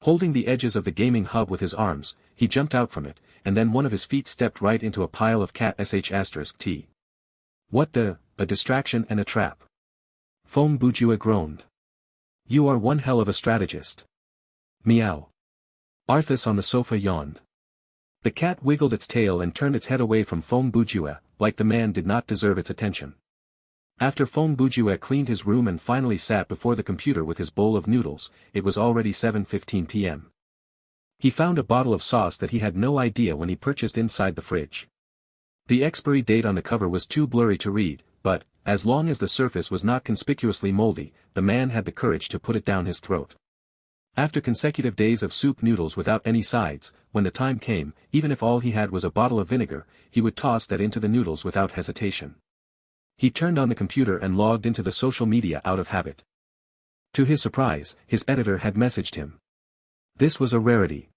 A: Holding the edges of the gaming hub with his arms, he jumped out from it, and then one of his feet stepped right into a pile of cat sh*t. What the, a distraction and a trap. Feng Bujue groaned. You are one hell of a strategist. Meow. Arthas on the sofa yawned. The cat wiggled its tail and turned its head away from Feng Bujue, like the man did not deserve its attention. After Feng Bujue cleaned his room and finally sat before the computer with his bowl of noodles, it was already 7:15 p.m. He found a bottle of sauce that he had no idea when he purchased inside the fridge. The expiry date on the cover was too blurry to read, but, as long as the surface was not conspicuously moldy, the man had the courage to put it down his throat. After consecutive days of soup noodles without any sides, when the time came, even if all he had was a bottle of vinegar, he would toss that into the noodles without hesitation. He turned on the computer and logged into the social media out of habit. To his surprise, his editor had messaged him. This was a rarity.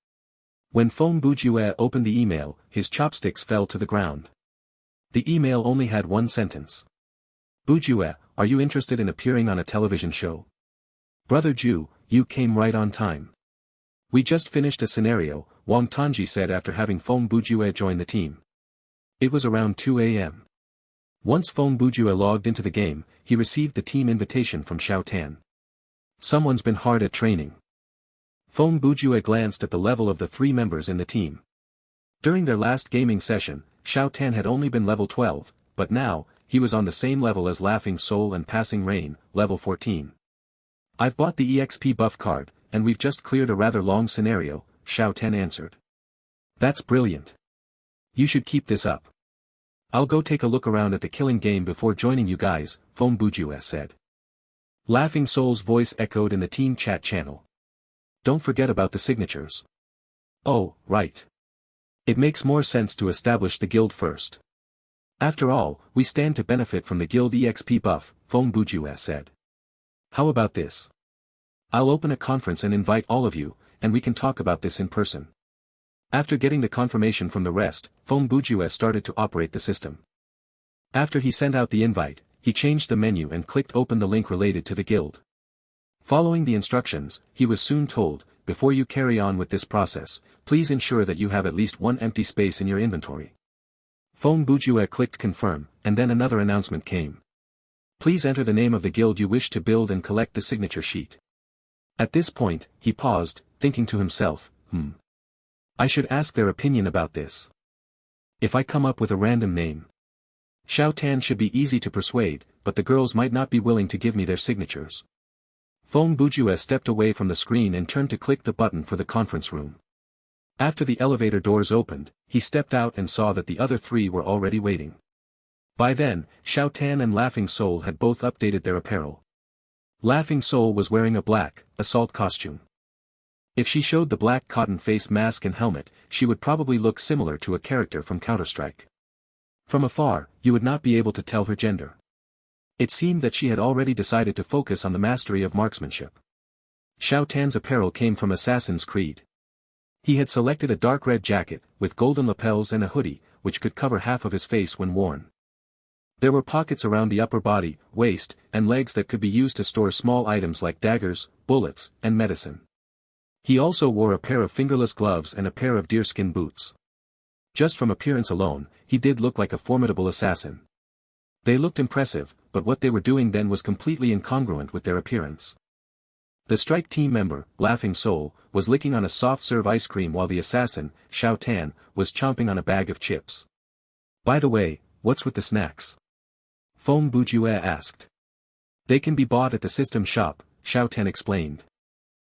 A: When Feng Bujue opened the email, his chopsticks fell to the ground. The email only had one sentence. Bujue, are you interested in appearing on a television show? Brother Ju, you came right on time. We just finished a scenario, Wang Tanji said after having Feng Bujue join the team. It was around 2 a.m. Once Feng Bujue logged into the game, he received the team invitation from Xiao Tan. Someone's been hard at training. Feng Bujue glanced at the level of the 3 members in the team. During their last gaming session, Xiao Tan had only been level 12, but now, he was on the same level as Laughing Soul and Passing Rain, level 14. I've bought the EXP buff card, and we've just cleared a rather long scenario, Xiao Tan answered. That's brilliant. You should keep this up. I'll go take a look around at the killing game before joining you guys, Feng Bujue said. Laughing Soul's voice echoed in the team chat channel. Don't forget about the signatures. Oh, right. It makes more sense to establish the guild first. After all, we stand to benefit from the guild EXP buff, Feng Bujue said. How about this? I'll open a conference and invite all of you, and we can talk about this in person. After getting the confirmation from the rest, Feng Bujue started to operate the system. After he sent out the invite, he changed the menu and clicked open the link related to the guild. Following the instructions, he was soon told, before you carry on with this process, please ensure that you have at least 1 empty space in your inventory. Feng Bujue clicked confirm, and then another announcement came. Please enter the name of the guild you wish to build and collect the signature sheet. At this point, he paused, thinking to himself, I should ask their opinion about this. If I come up with a random name, Xiao Tan should be easy to persuade, but the girls might not be willing to give me their signatures. Feng Bujue stepped away from the screen and turned to click the button for the conference room. After the elevator doors opened, he stepped out and saw that the other 3 were already waiting. By then, Xiao Tan and Laughing Soul had both updated their apparel. Laughing Soul was wearing a black, assault costume. If she showed the black cotton face mask and helmet, she would probably look similar to a character from Counter-Strike. From afar, you would not be able to tell her gender. It seemed that she had already decided to focus on the mastery of marksmanship. Xiao Tan's apparel came from Assassin's Creed. He had selected a dark red jacket, with golden lapels and a hoodie, which could cover half of his face when worn. There were pockets around the upper body, waist, and legs that could be used to store small items like daggers, bullets, and medicine. He also wore a pair of fingerless gloves and a pair of deerskin boots. Just from appearance alone, he did look like a formidable assassin. They looked impressive, but what they were doing then was completely incongruent with their appearance. The strike team member, Laughing Soul, was licking on a soft-serve ice cream while the assassin, Xiao Tan, was chomping on a bag of chips. By the way, what's with the snacks? Feng Bujue asked. They can be bought at the system shop, Xiao Tan explained.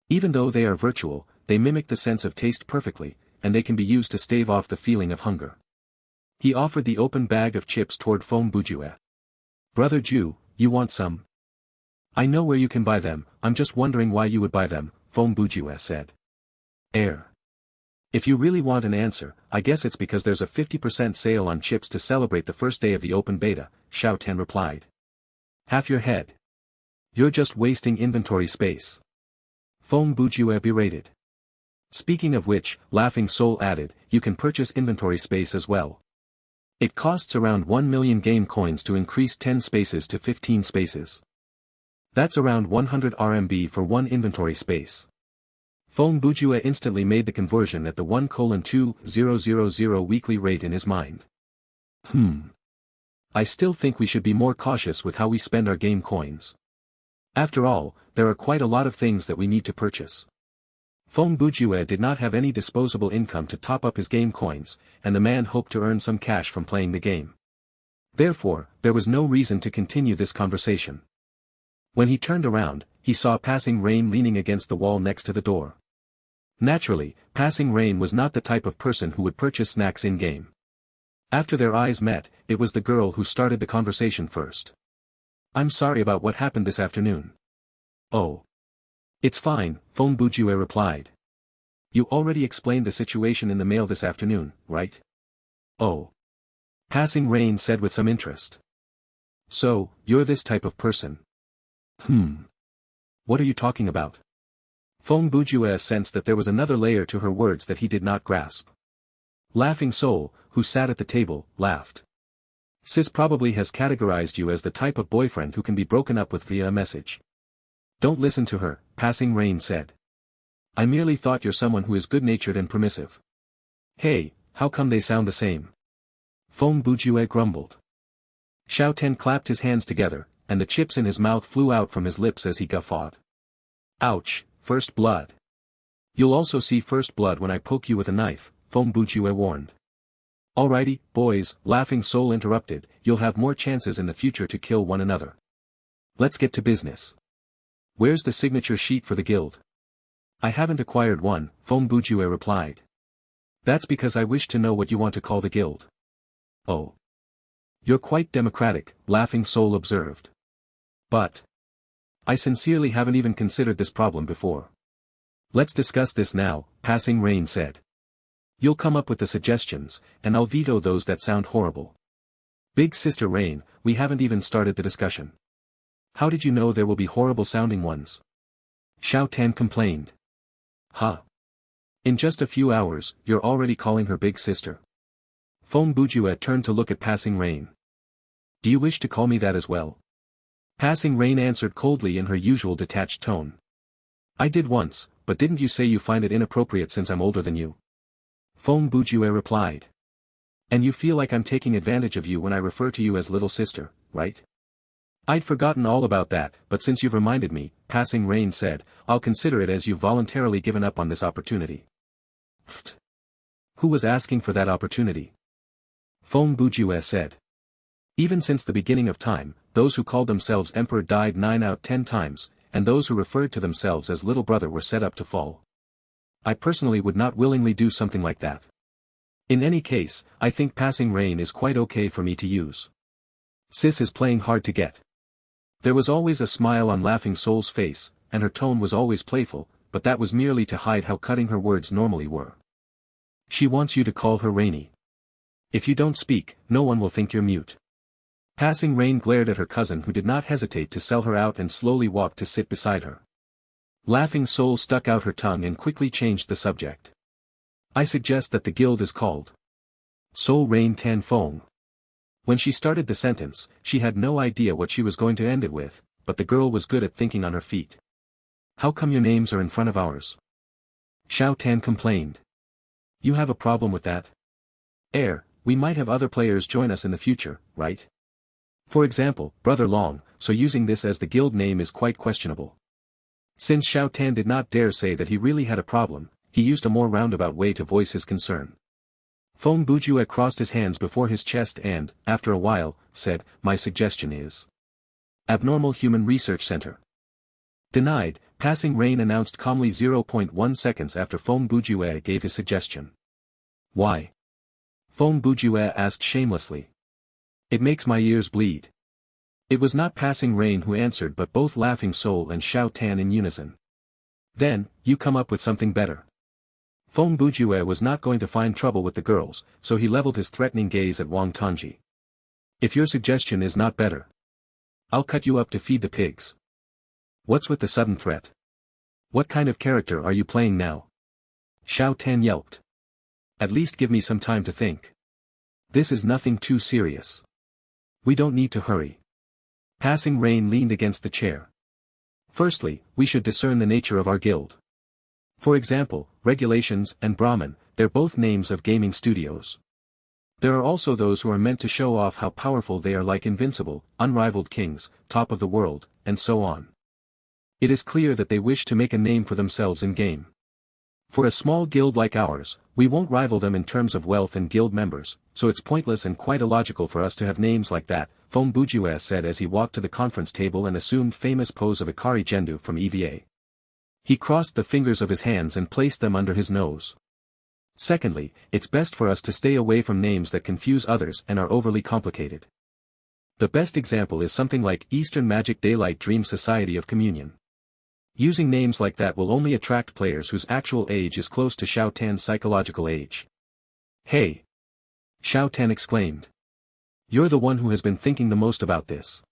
A: Even though they are virtual, they mimic the sense of taste perfectly, and they can be used to stave off the feeling of hunger. He offered the open bag of chips toward Feng Bujue. Brother Ju, you want some? I know where you can buy them, I'm just wondering why you would buy them, Feng Bujue said. If you really want an answer, I guess it's because there's a 50% sale on chips to celebrate the first day of the open beta, Xiao Tan replied. Half your head. You're just wasting inventory space. Feng Bujue berated. Speaking of which, Laughing Soul added, you can purchase inventory space as well. It costs around 1 million game coins to increase 10 spaces to 15 spaces. That's around 100 RMB for 1 inventory space. Feng Bujue instantly made the conversion at the 1:2000 weekly rate in his mind. I still think we should be more cautious with how we spend our game coins. After all, there are quite a lot of things that we need to purchase. Feng Bujue did not have any disposable income to top up his game coins, and the man hoped to earn some cash from playing the game. Therefore, there was no reason to continue this conversation. When he turned around, he saw Passing Rain leaning against the wall next to the door. Naturally, Passing Rain was not the type of person who would purchase snacks in-game. After their eyes met, it was the girl who started the conversation first. I'm sorry about what happened this afternoon. Oh. It's fine, Feng Bujue replied. You already explained the situation in the mail this afternoon, right? Oh. Passing Rain said with some interest. So, you're this type of person. What are you talking about? Feng Bujue sensed that there was another layer to her words that he did not grasp. Laughing Soul, who sat at the table, laughed. Sis probably has categorized you as the type of boyfriend who can be broken up with via a message. Don't listen to her, Passing Rain said. I merely thought you're someone who is good-natured and permissive. Hey, how come they sound the same? Feng Bujue grumbled. Xiao Tian clapped his hands together, and the chips in his mouth flew out from his lips as he guffawed. Ouch, first blood. You'll also see first blood when I poke you with a knife, Feng Bujue warned. Alrighty, boys, Laughing Soul interrupted, you'll have more chances in the future to kill one another. Let's get to business. Where's the signature sheet for the guild? I haven't acquired one, Feng Bujue replied. That's because I wish to know what you want to call the guild. Oh. You're quite democratic, Laughing Soul observed. But I sincerely haven't even considered this problem before. Let's discuss this now, Passing Rain said. You'll come up with the suggestions, and I'll veto those that sound horrible. Big Sister Rain, we haven't even started the discussion. How did you know there will be horrible sounding ones? Xiao Tian complained. Huh. In just a few hours, you're already calling her big sister. Feng Bujue turned to look at Passing Rain. Do you wish to call me that as well? Passing Rain answered coldly in her usual detached tone. I did once, but didn't you say you find it inappropriate since I'm older than you? Feng Bujue replied. And you feel like I'm taking advantage of you when I refer to you as little sister, right? I'd forgotten all about that, but since you've reminded me, Passing Rain said, I'll consider it as you've voluntarily given up on this opportunity. Pfft. Who was asking for that opportunity? Feng Bujue said. Even since the beginning of time, those who called themselves emperor died 9 out 10 times, and those who referred to themselves as little brother were set up to fall. I personally would not willingly do something like that. In any case, I think Passing Rain is quite okay for me to use. Sis is playing hard to get. There was always a smile on Laughing Soul's face, and her tone was always playful, but that was merely to hide how cutting her words normally were. She wants you to call her Rainy. If you don't speak, no one will think you're mute. Passing Rain glared at her cousin who did not hesitate to sell her out and slowly walked to sit beside her. Laughing Soul stuck out her tongue and quickly changed the subject. I suggest that the guild is called Soul Rain Tan Feng. When she started the sentence, she had no idea what she was going to end it with, but the girl was good at thinking on her feet. How come your names are in front of ours? Xiao Tian complained. You have a problem with that? We might have other players join us in the future, right? For example, Brother Long, so using this as the guild name is quite questionable. Since Xiao Tian did not dare say that he really had a problem, he used a more roundabout way to voice his concern. Feng Bujue crossed his hands before his chest and, after a while, said, My suggestion is Abnormal Human Research Center. Denied, Passing Rain announced calmly 0.1 seconds after Feng Bujue gave his suggestion. Why? Feng Bujue asked shamelessly. It makes my ears bleed. It was not Passing Rain who answered but both Laughing Soul and Xiao Tian in unison. Then, you come up with something better. Feng Bujue was not going to find trouble with the girls, so he leveled his threatening gaze at Wang Tongji. If your suggestion is not better, I'll cut you up to feed the pigs. What's with the sudden threat? What kind of character are you playing now? Xiao Tian yelped. At least give me some time to think. This is nothing too serious. We don't need to hurry. Passing Rain leaned against the chair. Firstly, we should discern the nature of our guild. For example, Regulations and Brahmin, they're both names of gaming studios. There are also those who are meant to show off how powerful they are, like Invincible, Unrivaled Kings, Top of the World, and so on. It is clear that they wish to make a name for themselves in-game. For a small guild like ours, we won't rival them in terms of wealth and guild members, so it's pointless and quite illogical for us to have names like that, Feng Bujue said as he walked to the conference table and assumed famous pose of Ikari Gendu from EVA. He crossed the fingers of his hands and placed them under his nose. Secondly, it's best for us to stay away from names that confuse others and are overly complicated. The best example is something like Eastern Magic Daylight Dream Society of Communion. Using names like that will only attract players whose actual age is close to Xiao Tian's psychological age. Hey! Xiao Tian exclaimed. You're the one who has been thinking the most about this.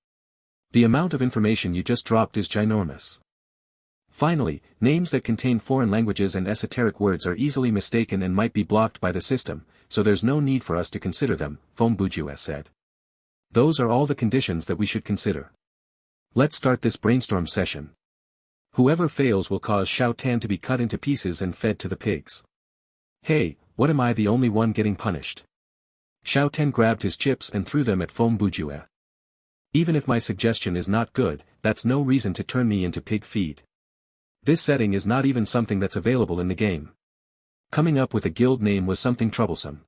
A: The amount of information you just dropped is ginormous. Finally, names that contain foreign languages and esoteric words are easily mistaken and might be blocked by the system, so there's no need for us to consider them, Feng Bujue said. Those are all the conditions that we should consider. Let's start this brainstorm session. Whoever fails will cause Xiao Tian to be cut into pieces and fed to the pigs. Hey, what am I the only one getting punished? Xiao Tian grabbed his chips and threw them at Feng Bujue. Even if my suggestion is not good, that's no reason to turn me into pig feed. This setting is not even something that's available in the game. Coming up with a guild name was something troublesome.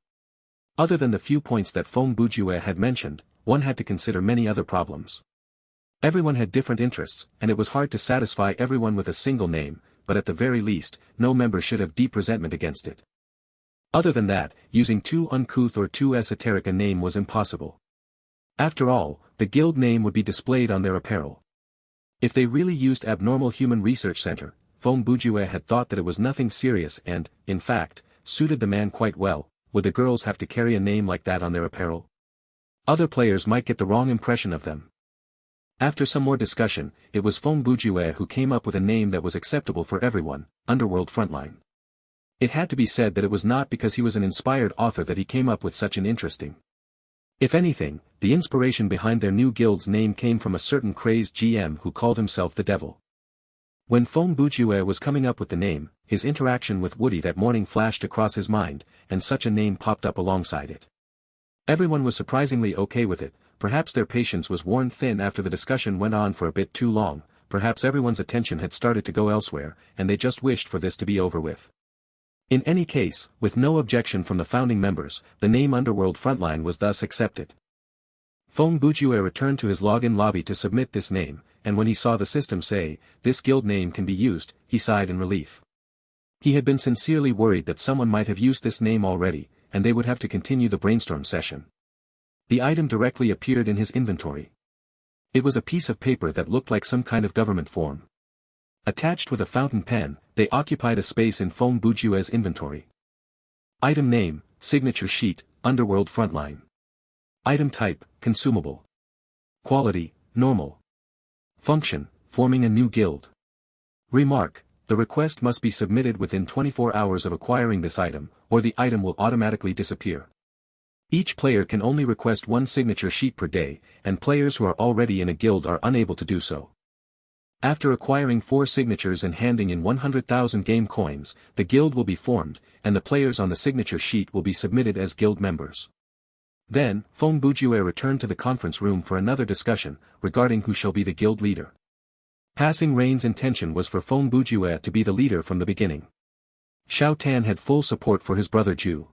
A: Other than the few points that Feng Bujue had mentioned, one had to consider many other problems. Everyone had different interests, and it was hard to satisfy everyone with a single name, but at the very least, no member should have deep resentment against it. Other than that, using too uncouth or too esoteric a name was impossible. After all, the guild name would be displayed on their apparel. If they really used Abnormal Human Research Center, Feng Bujue had thought that it was nothing serious and, in fact, suited the man quite well. Would the girls have to carry a name like that on their apparel? Other players might get the wrong impression of them. After some more discussion, it was Feng Bujue who came up with a name that was acceptable for everyone, Underworld Frontline. It had to be said that it was not because he was an inspired author that he came up with such an interesting. If anything, the inspiration behind their new guild's name came from a certain crazed GM who called himself the Devil. When Feng Bujue was coming up with the name, his interaction with Woody that morning flashed across his mind, and such a name popped up alongside it. Everyone was surprisingly okay with it. Perhaps their patience was worn thin after the discussion went on for a bit too long, perhaps everyone's attention had started to go elsewhere, and they just wished for this to be over with. In any case, with no objection from the founding members, the name Underworld Frontline was thus accepted. Feng Bujue returned to his login lobby to submit this name, and when he saw the system say, "This guild name can be used," he sighed in relief. He had been sincerely worried that someone might have used this name already, and they would have to continue the brainstorm session. The item directly appeared in his inventory. It was a piece of paper that looked like some kind of government form. Attached with a fountain pen, they occupied a space in Feng Bujue's inventory. Item name, Signature Sheet, Underworld Frontline. Item type, Consumable. Quality, Normal. Function, forming a new guild. Remark, the request must be submitted within 24 hours of acquiring this item, or the item will automatically disappear. Each player can only request one signature sheet per day, and players who are already in a guild are unable to do so. After acquiring 4 signatures and handing in 100,000 game coins, the guild will be formed, and the players on the signature sheet will be submitted as guild members. Then, Feng Bujue returned to the conference room for another discussion, regarding who shall be the guild leader. Passing Rain's intention was for Feng Bujue to be the leader from the beginning. Xiao Tan had full support for his brother Ju.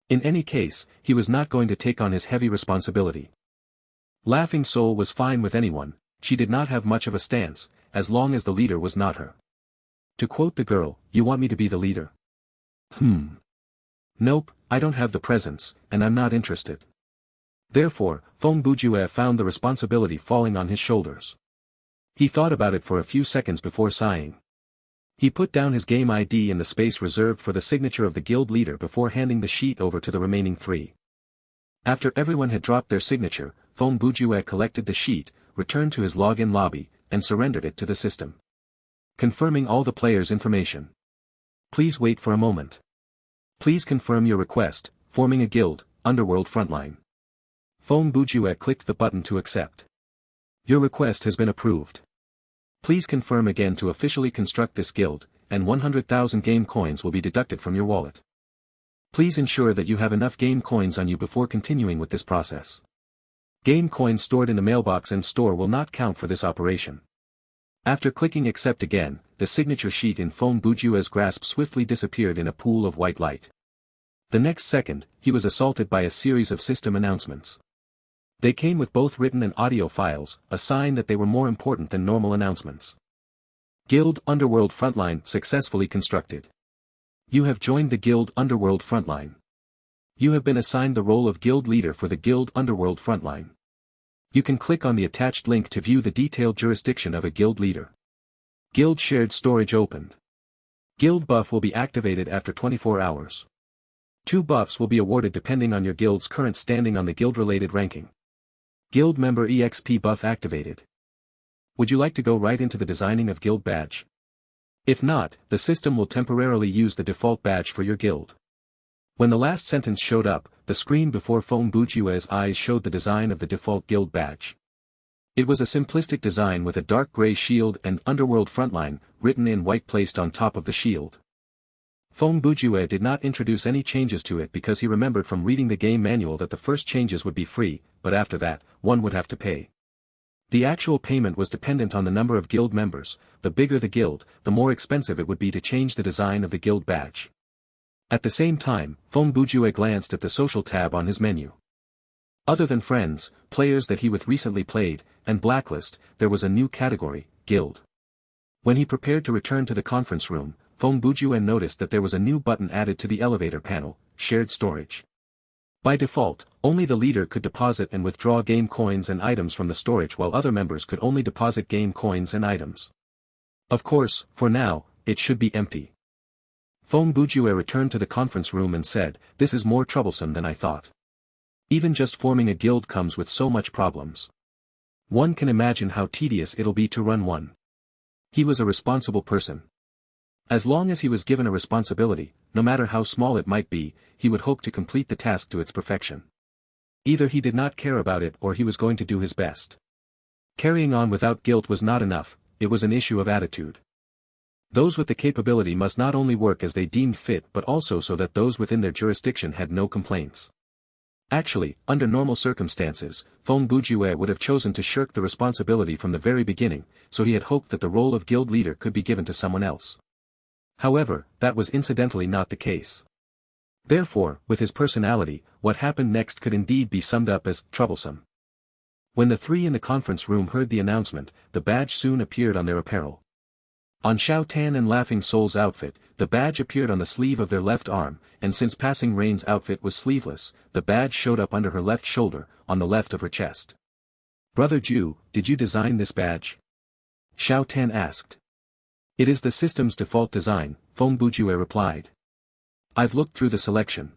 A: In any case, he was not going to take on his heavy responsibility. Laughing Soul was fine with anyone. She did not have much of a stance, as long as the leader was not her. To quote the girl, "You want me to be the leader?" Nope, I don't have the presence, and I'm not interested. Therefore, Feng Bujue found the responsibility falling on his shoulders. He thought about it for a few seconds before sighing. He put down his game ID in the space reserved for the signature of the guild leader before handing the sheet over to the remaining 3. After everyone had dropped their signature, Feng Bujue collected the sheet, returned to his login lobby, and surrendered it to the system. Confirming all the players' information. Please wait for a moment. Please confirm your request, forming a guild, Underworld Frontline. Feng Bujue clicked the button to accept. Your request has been approved. Please confirm again to officially construct this guild, and 100,000 game coins will be deducted from your wallet. Please ensure that you have enough game coins on you before continuing with this process. Game coins stored in the mailbox and store will not count for this operation. After clicking accept again, the signature sheet in Feng Bujue's grasp swiftly disappeared in a pool of white light. The next second, he was assaulted by a series of system announcements. They came with both written and audio files, a sign that they were more important than normal announcements. Guild Underworld Frontline successfully constructed. You have joined the Guild Underworld Frontline. You have been assigned the role of Guild Leader for the Guild Underworld Frontline. You can click on the attached link to view the detailed jurisdiction of a Guild Leader. Guild Shared Storage opened. Guild Buff will be activated after 24 hours. 2 buffs will be awarded depending on your guild's current standing on the guild-related ranking. Guild Member EXP buff activated. Would you like to go right into the designing of Guild Badge? If not, the system will temporarily use the default badge for your guild. When the last sentence showed up, the screen before Feng Bujue's eyes showed the design of the default guild badge. It was a simplistic design with a dark gray shield and Underworld Frontline, written in white placed on top of the shield. Feng Bujue did not introduce any changes to it because he remembered from reading the game manual that the first changes would be free, but after that, one would have to pay. The actual payment was dependent on the number of guild members. The bigger the guild, the more expensive it would be to change the design of the guild badge. At the same time, Feng Bujue glanced at the social tab on his menu. Other than friends, players that he with recently played, and blacklist, there was a new category, guild. When he prepared to return to the conference room, Feng Bujue noticed that there was a new button added to the elevator panel, shared storage. By default, only the leader could deposit and withdraw game coins and items from the storage while other members could only deposit game coins and items. Of course, for now, it should be empty. Feng Bujue returned to the conference room and said, "This is more troublesome than I thought. Even just forming a guild comes with so much problems. One can imagine how tedious it'll be to run one." He was a responsible person. As long as he was given a responsibility, no matter how small it might be, he would hope to complete the task to its perfection. Either he did not care about it or he was going to do his best. Carrying on without guilt was not enough, it was an issue of attitude. Those with the capability must not only work as they deemed fit but also so that those within their jurisdiction had no complaints. Actually, under normal circumstances, Feng Bujue would have chosen to shirk the responsibility from the very beginning, so he had hoped that the role of guild leader could be given to someone else. However, that was incidentally not the case. Therefore, with his personality, what happened next could indeed be summed up as troublesome. When the three in the conference room heard the announcement, the badge soon appeared on their apparel. On Xiao Tan and Laughing Soul's outfit, the badge appeared on the sleeve of their left arm, and since Passing Rain's outfit was sleeveless, the badge showed up under her left shoulder, on the left of her chest. "Brother Ju, did you design this badge?" Xiao Tan asked. "It is the system's default design," Feng Bujue replied. "I've looked through the selection.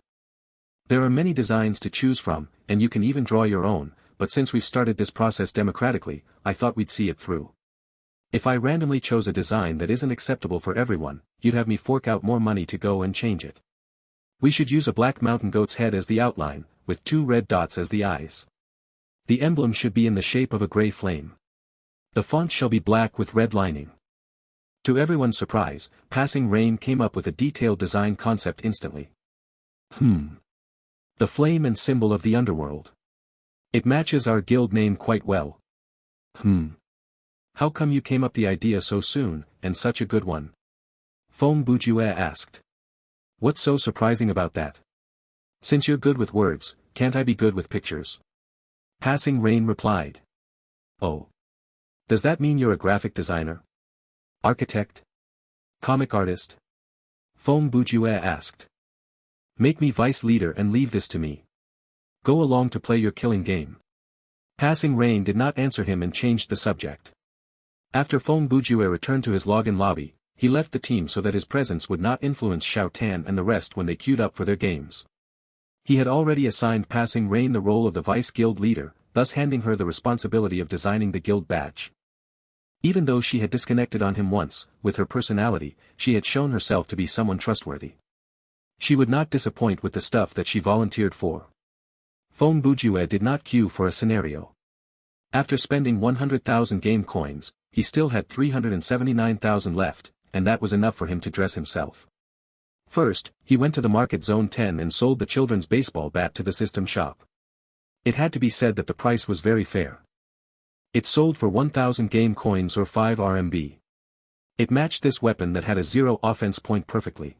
A: There are many designs to choose from, and you can even draw your own, but since we've started this process democratically, I thought we'd see it through. If I randomly chose a design that isn't acceptable for everyone, you'd have me fork out more money to go and change it. We should use a black mountain goat's head as the outline, with 2 red dots as the eyes. The emblem should be in the shape of a gray flame. The font shall be black with red lining." To everyone's surprise, Passing Rain came up with a detailed design concept instantly. The flame and symbol of the underworld. It matches our guild name quite well. How come you came up the idea so soon, and such a good one?" Feng Bujue asked. "What's so surprising about that? Since you're good with words, can't I be good with pictures?" Passing Rain replied. "Oh. Does that mean you're a graphic designer? Architect? Comic artist?" Feng Bujue asked. "Make me vice leader and leave this to me. Go along to play your killing game." Passing Rain did not answer him and changed the subject. After Feng Bujue returned to his login lobby, he left the team so that his presence would not influence Xiao Tan and the rest when they queued up for their games. He had already assigned Passing Rain the role of the vice guild leader, thus handing her the responsibility of designing the guild badge. Even though she had disconnected on him once, with her personality, she had shown herself to be someone trustworthy. She would not disappoint with the stuff that she volunteered for. Feng Bujue did not queue for a scenario. After spending 100,000 game coins, he still had 379,000 left, and that was enough for him to dress himself. First, he went to the Market Zone 10 and sold the children's baseball bat to the system shop. It had to be said that the price was very fair. It sold for 1,000 game coins or 5 RMB. It matched this weapon that had a 0 offense point perfectly.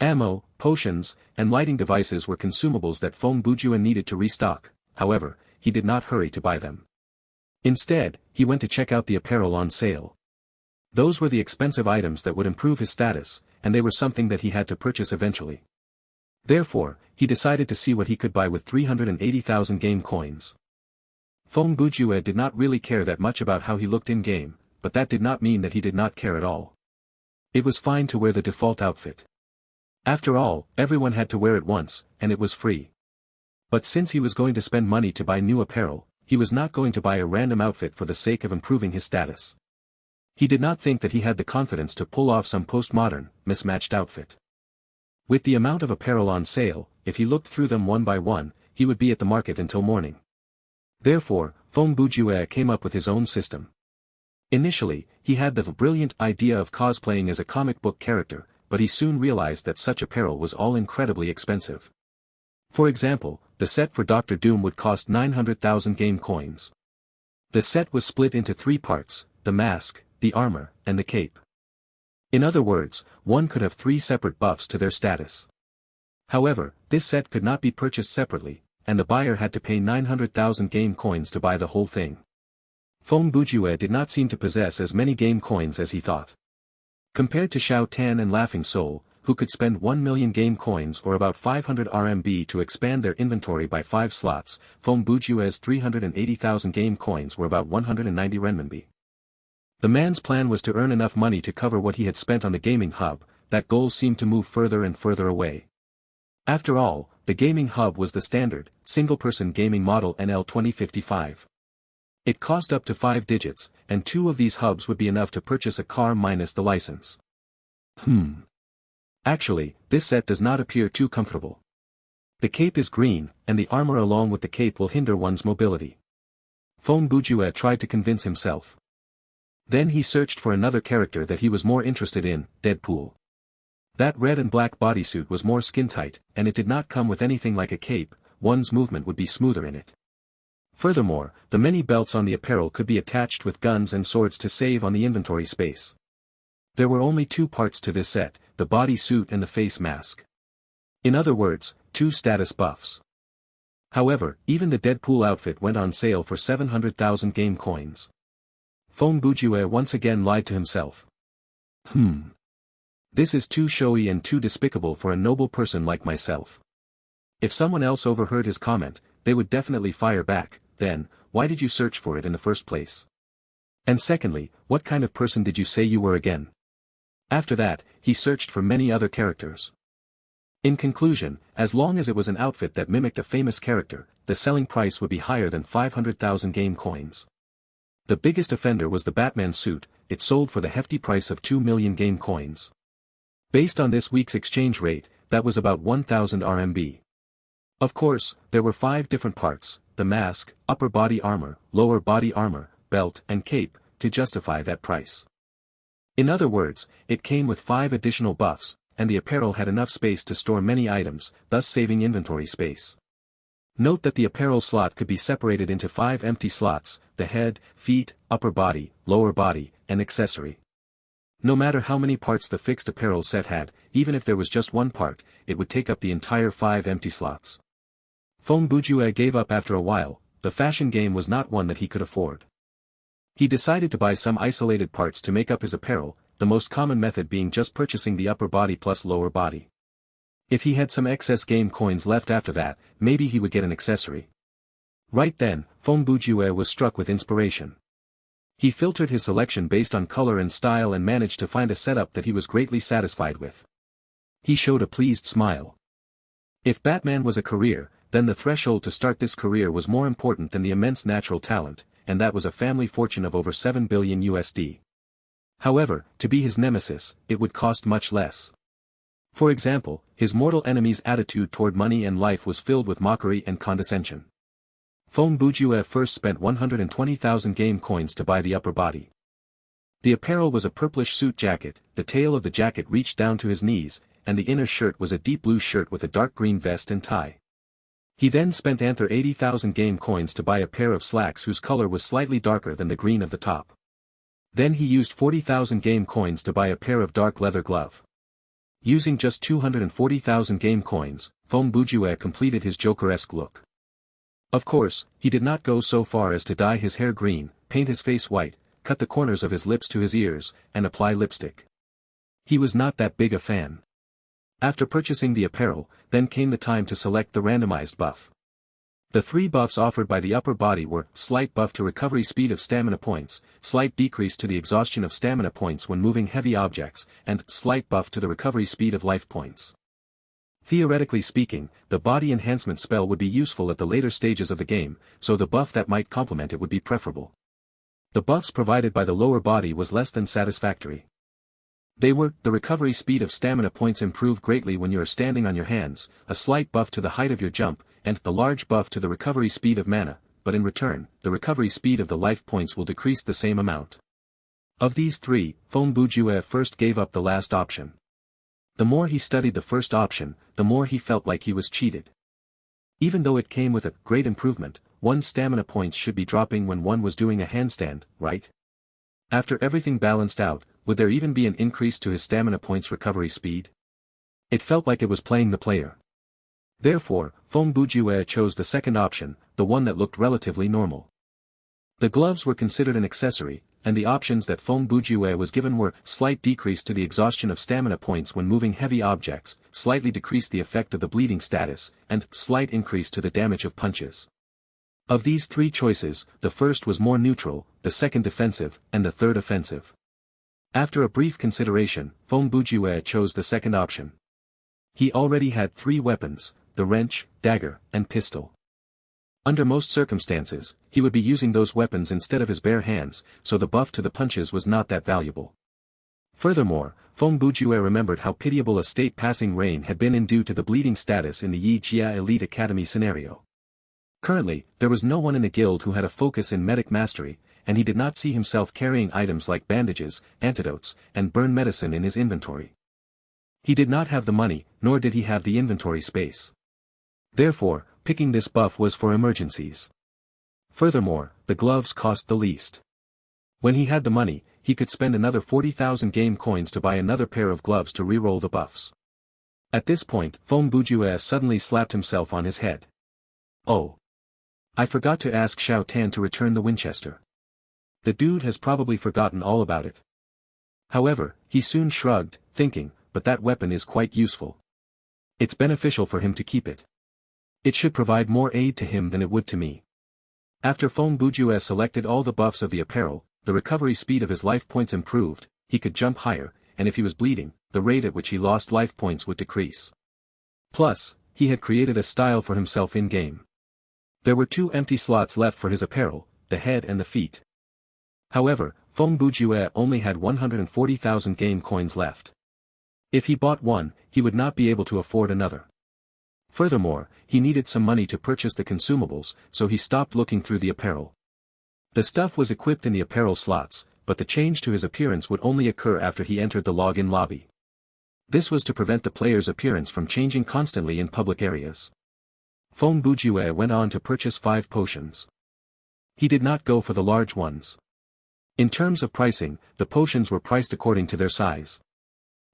A: Ammo, potions, and lighting devices were consumables that Feng Bujue needed to restock, however, he did not hurry to buy them. Instead, he went to check out the apparel on sale. Those were the expensive items that would improve his status, and they were something that he had to purchase eventually. Therefore, he decided to see what he could buy with 380,000 game coins. Feng Bujue did not really care that much about how he looked in-game, but that did not mean that he did not care at all. It was fine to wear the default outfit. After all, everyone had to wear it once, and it was free. But since he was going to spend money to buy new apparel, he was not going to buy a random outfit for the sake of improving his status. He did not think that he had the confidence to pull off some postmodern, mismatched outfit. With the amount of apparel on sale, if he looked through them one by one, he would be at the market until morning. Therefore, Feng Bujue came up with his own system. Initially, he had the brilliant idea of cosplaying as a comic book character, but he soon realized that such apparel was all incredibly expensive. For example, the set for Dr. Doom would cost 900,000 game coins. The set was split into 3 parts, the mask, the armor, and the cape. In other words, one could have 3 separate buffs to their status. However, this set could not be purchased separately, and the buyer had to pay 900,000 game coins to buy the whole thing. Feng Bujue did not seem to possess as many game coins as he thought. Compared to Xiao Tan and Laughing Soul, who could spend 1 million game coins or about 500 RMB to expand their inventory by 5 slots, Feng Bujue's 380,000 game coins were about 190 renminbi. The man's plan was to earn enough money to cover what he had spent on the gaming hub. That goal seemed to move further and further away. After all, the gaming hub was the standard, single-person gaming model NL 2055. It cost up to 5 digits, and 2 of these hubs would be enough to purchase a car minus the license. Actually, this set does not appear too comfortable. The cape is green, and the armor along with the cape will hinder one's mobility. Feng Bujue tried to convince himself. Then he searched for another character that he was more interested in, Deadpool. That red and black bodysuit was more skin-tight, and it did not come with anything like a cape. One's movement would be smoother in it. Furthermore, the many belts on the apparel could be attached with guns and swords to save on the inventory space. There were only 2 parts to this set, the body suit and the face mask. In other words, 2 status buffs. However, even the Deadpool outfit went on sale for 700,000 game coins. Feng Bujue once again lied to himself. This is too showy and too despicable for a noble person like myself. If someone else overheard his comment, they would definitely fire back. Then, why did you search for it in the first place? And secondly, what kind of person did you say you were again? After that, he searched for many other characters. In conclusion, as long as it was an outfit that mimicked a famous character, the selling price would be higher than 500,000 game coins. The biggest offender was the Batman suit. It sold for the hefty price of 2 million game coins. Based on this week's exchange rate, that was about 1,000 RMB. Of course, there were 5 different parts, the mask, upper body armor, lower body armor, belt and cape, to justify that price. In other words, it came with 5 additional buffs, and the apparel had enough space to store many items, thus saving inventory space. Note that the apparel slot could be separated into 5 empty slots, the head, feet, upper body, lower body, and accessory. No matter how many parts the fixed apparel set had, even if there was just 1 part, it would take up the entire 5 empty slots. Feng Bujue gave up after a while. The fashion game was not one that he could afford. He decided to buy some isolated parts to make up his apparel, the most common method being just purchasing the upper body plus lower body. If he had some excess game coins left after that, maybe he would get an accessory. Right then, Feng Bujue was struck with inspiration. He filtered his selection based on color and style and managed to find a setup that he was greatly satisfied with. He showed a pleased smile. If Batman was a career, then the threshold to start this career was more important than the immense natural talent, and that was a family fortune of over 7 billion USD. However, to be his nemesis, it would cost much less. For example, his mortal enemy's attitude toward money and life was filled with mockery and condescension. Feng Bujue first spent 120,000 game coins to buy the upper body. The apparel was a purplish suit jacket, the tail of the jacket reached down to his knees, and the inner shirt was a deep blue shirt with a dark green vest and tie. He then spent another 80,000 game coins to buy a pair of slacks whose color was slightly darker than the green of the top. Then he used 40,000 game coins to buy a pair of dark leather glove. Using just 240,000 game coins, Feng Bujue completed his Joker-esque look. Of course, he did not go so far as to dye his hair green, paint his face white, cut the corners of his lips to his ears, and apply lipstick. He was not that big a fan. After purchasing the apparel, then came the time to select the randomized buff. The 3 buffs offered by the upper body were, slight buff to recovery speed of stamina points, slight decrease to the exhaustion of stamina points when moving heavy objects, and slight buff to the recovery speed of life points. Theoretically speaking, the body enhancement spell would be useful at the later stages of the game, so the buff that might complement it would be preferable. The buffs provided by the lower body was less than satisfactory. They were, the recovery speed of stamina points improved greatly when you are standing on your hands, a slight buff to the height of your jump, and the large buff to the recovery speed of mana, but in return, the recovery speed of the life points will decrease the same amount. Of these 3, Feng Bujue first gave up the last option. The more he studied the first option, the more he felt like he was cheated. Even though it came with a great improvement, one's stamina points should be dropping when one was doing a handstand, right? After everything balanced out, would there even be an increase to his stamina points recovery speed? It felt like it was playing the player. Therefore, Feng Bujue chose the second option, the one that looked relatively normal. The gloves were considered an accessory, and the options that Feng Bujue was given were slight decrease to the exhaustion of stamina points when moving heavy objects, slightly decrease the effect of the bleeding status, and slight increase to the damage of punches. Of these three choices, the first was more neutral, the second defensive, and the third offensive. After a brief consideration, Feng Bujue chose the second option. He already had 3 weapons, the wrench, dagger, and pistol. Under most circumstances, he would be using those weapons instead of his bare hands, so the buff to the punches was not that valuable. Furthermore, Feng Bujue remembered how pitiable a state passing Rain had been in due to the bleeding status in the Yi Jia Elite Academy scenario. Currently, there was no one in the guild who had a focus in medic mastery, and he did not see himself carrying items like bandages, antidotes, and burn medicine in his inventory. He did not have the money, nor did he have the inventory space. Therefore, picking this buff was for emergencies. Furthermore, the gloves cost the least. When he had the money, he could spend another 40,000 game coins to buy another pair of gloves to reroll the buffs. At this point, Feng Bujue suddenly slapped himself on his head. Oh! I forgot to ask Xiao Tan to return the Winchester. The dude has probably forgotten all about it. However, he soon shrugged, thinking, but that weapon is quite useful. It's beneficial for him to keep it. It should provide more aid to him than it would to me. After Feng Bujue selected all the buffs of the apparel, the recovery speed of his life points improved, he could jump higher, and if he was bleeding, the rate at which he lost life points would decrease. Plus, he had created a style for himself in-game. There were 2 empty slots left for his apparel, the head and the feet. However, Feng Bujue only had 140,000 game coins left. If he bought one, he would not be able to afford another. Furthermore, he needed some money to purchase the consumables, so he stopped looking through the apparel. The stuff was equipped in the apparel slots, but the change to his appearance would only occur after he entered the login lobby. This was to prevent the player's appearance from changing constantly in public areas. Feng Bujue went on to purchase 5 potions. He did not go for the large ones. In terms of pricing, the potions were priced according to their size.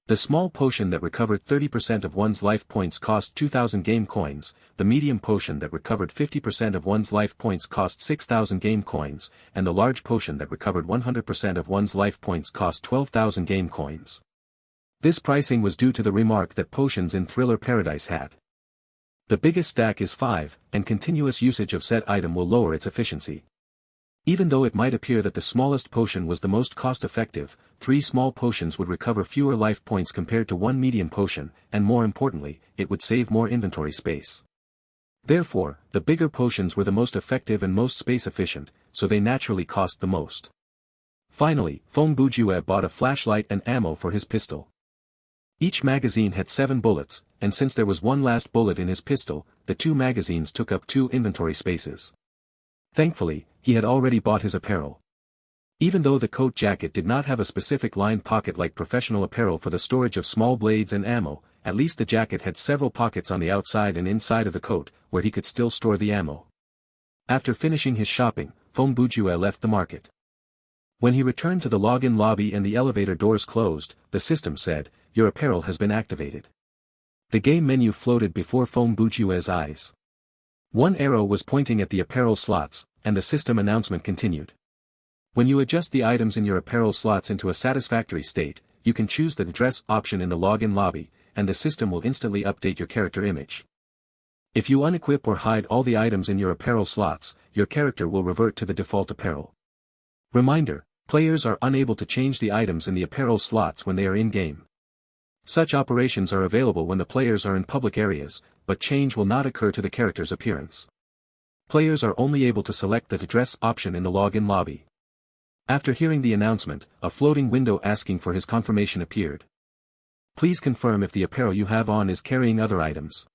A: The small potion that recovered 30% of one's life points cost 2,000 game coins, the medium potion that recovered 50% of one's life points cost 6,000 game coins, and the large potion that recovered 100% of one's life points cost 12,000 game coins. This pricing was due to the remark that potions in Thriller Paradise had. The biggest stack is 5, and continuous usage of said item will lower its efficiency. Even though it might appear that the smallest potion was the most cost-effective, 3 small potions would recover fewer life points compared to 1 medium potion, and more importantly, it would save more inventory space. Therefore, the bigger potions were the most effective and most space-efficient, so they naturally cost the most. Finally, Feng Bujue bought a flashlight and ammo for his pistol. Each magazine had 7 bullets, and since there was one last bullet in his pistol, the 2 magazines took up 2 inventory spaces. Thankfully, he had already bought his apparel. Even though the coat jacket did not have a specific lined pocket like professional apparel for the storage of small blades and ammo, at least the jacket had several pockets on the outside and inside of the coat, where he could still store the ammo. After finishing his shopping, Feng Bujue left the market. When he returned to the login lobby and the elevator doors closed, the system said, "Your apparel has been activated." The game menu floated before Feng Bujue's eyes. One arrow was pointing at the apparel slots, and the system announcement continued. When you adjust the items in your apparel slots into a satisfactory state, you can choose the dress option in the login lobby, and the system will instantly update your character image. If you unequip or hide all the items in your apparel slots, your character will revert to the default apparel. Reminder: players are unable to change the items in the apparel slots when they are in-game. Such operations are available when the players are in public areas, but change will not occur to the character's appearance. Players are only able to select the dress option in the login lobby. After hearing the announcement, a floating window asking for his confirmation appeared. Please confirm if the apparel you have on is carrying other items.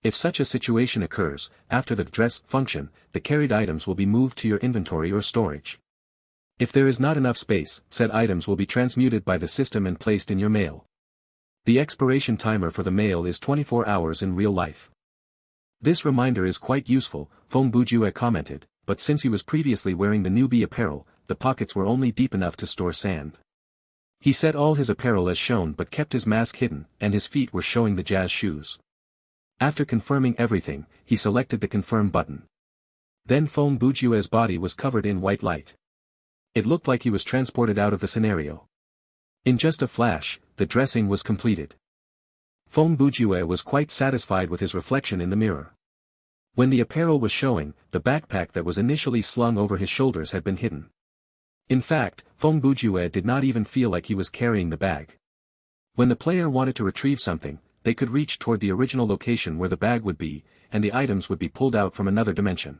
A: If such a situation occurs, after the dress function, the carried items will be moved to your inventory or storage. If there is not enough space, said items will be transmuted by the system and placed in your mail. The expiration timer for the mail is 24 hours in real life. This reminder is quite useful, Feng Bujue commented, but since he was previously wearing the newbie apparel, the pockets were only deep enough to store sand. He set all his apparel as shown but kept his mask hidden, and his feet were showing the jazz shoes. After confirming everything, he selected the confirm button. Then Feng Bujue's body was covered in white light. It looked like he was transported out of the scenario. In just a flash, the dressing was completed. Feng Bujue was quite satisfied with his reflection in the mirror. When the apparel was showing, the backpack that was initially slung over his shoulders had been hidden. In fact, Feng Bujue did not even feel like he was carrying the bag. When the player wanted to retrieve something, they could reach toward the original location where the bag would be, and the items would be pulled out from another dimension.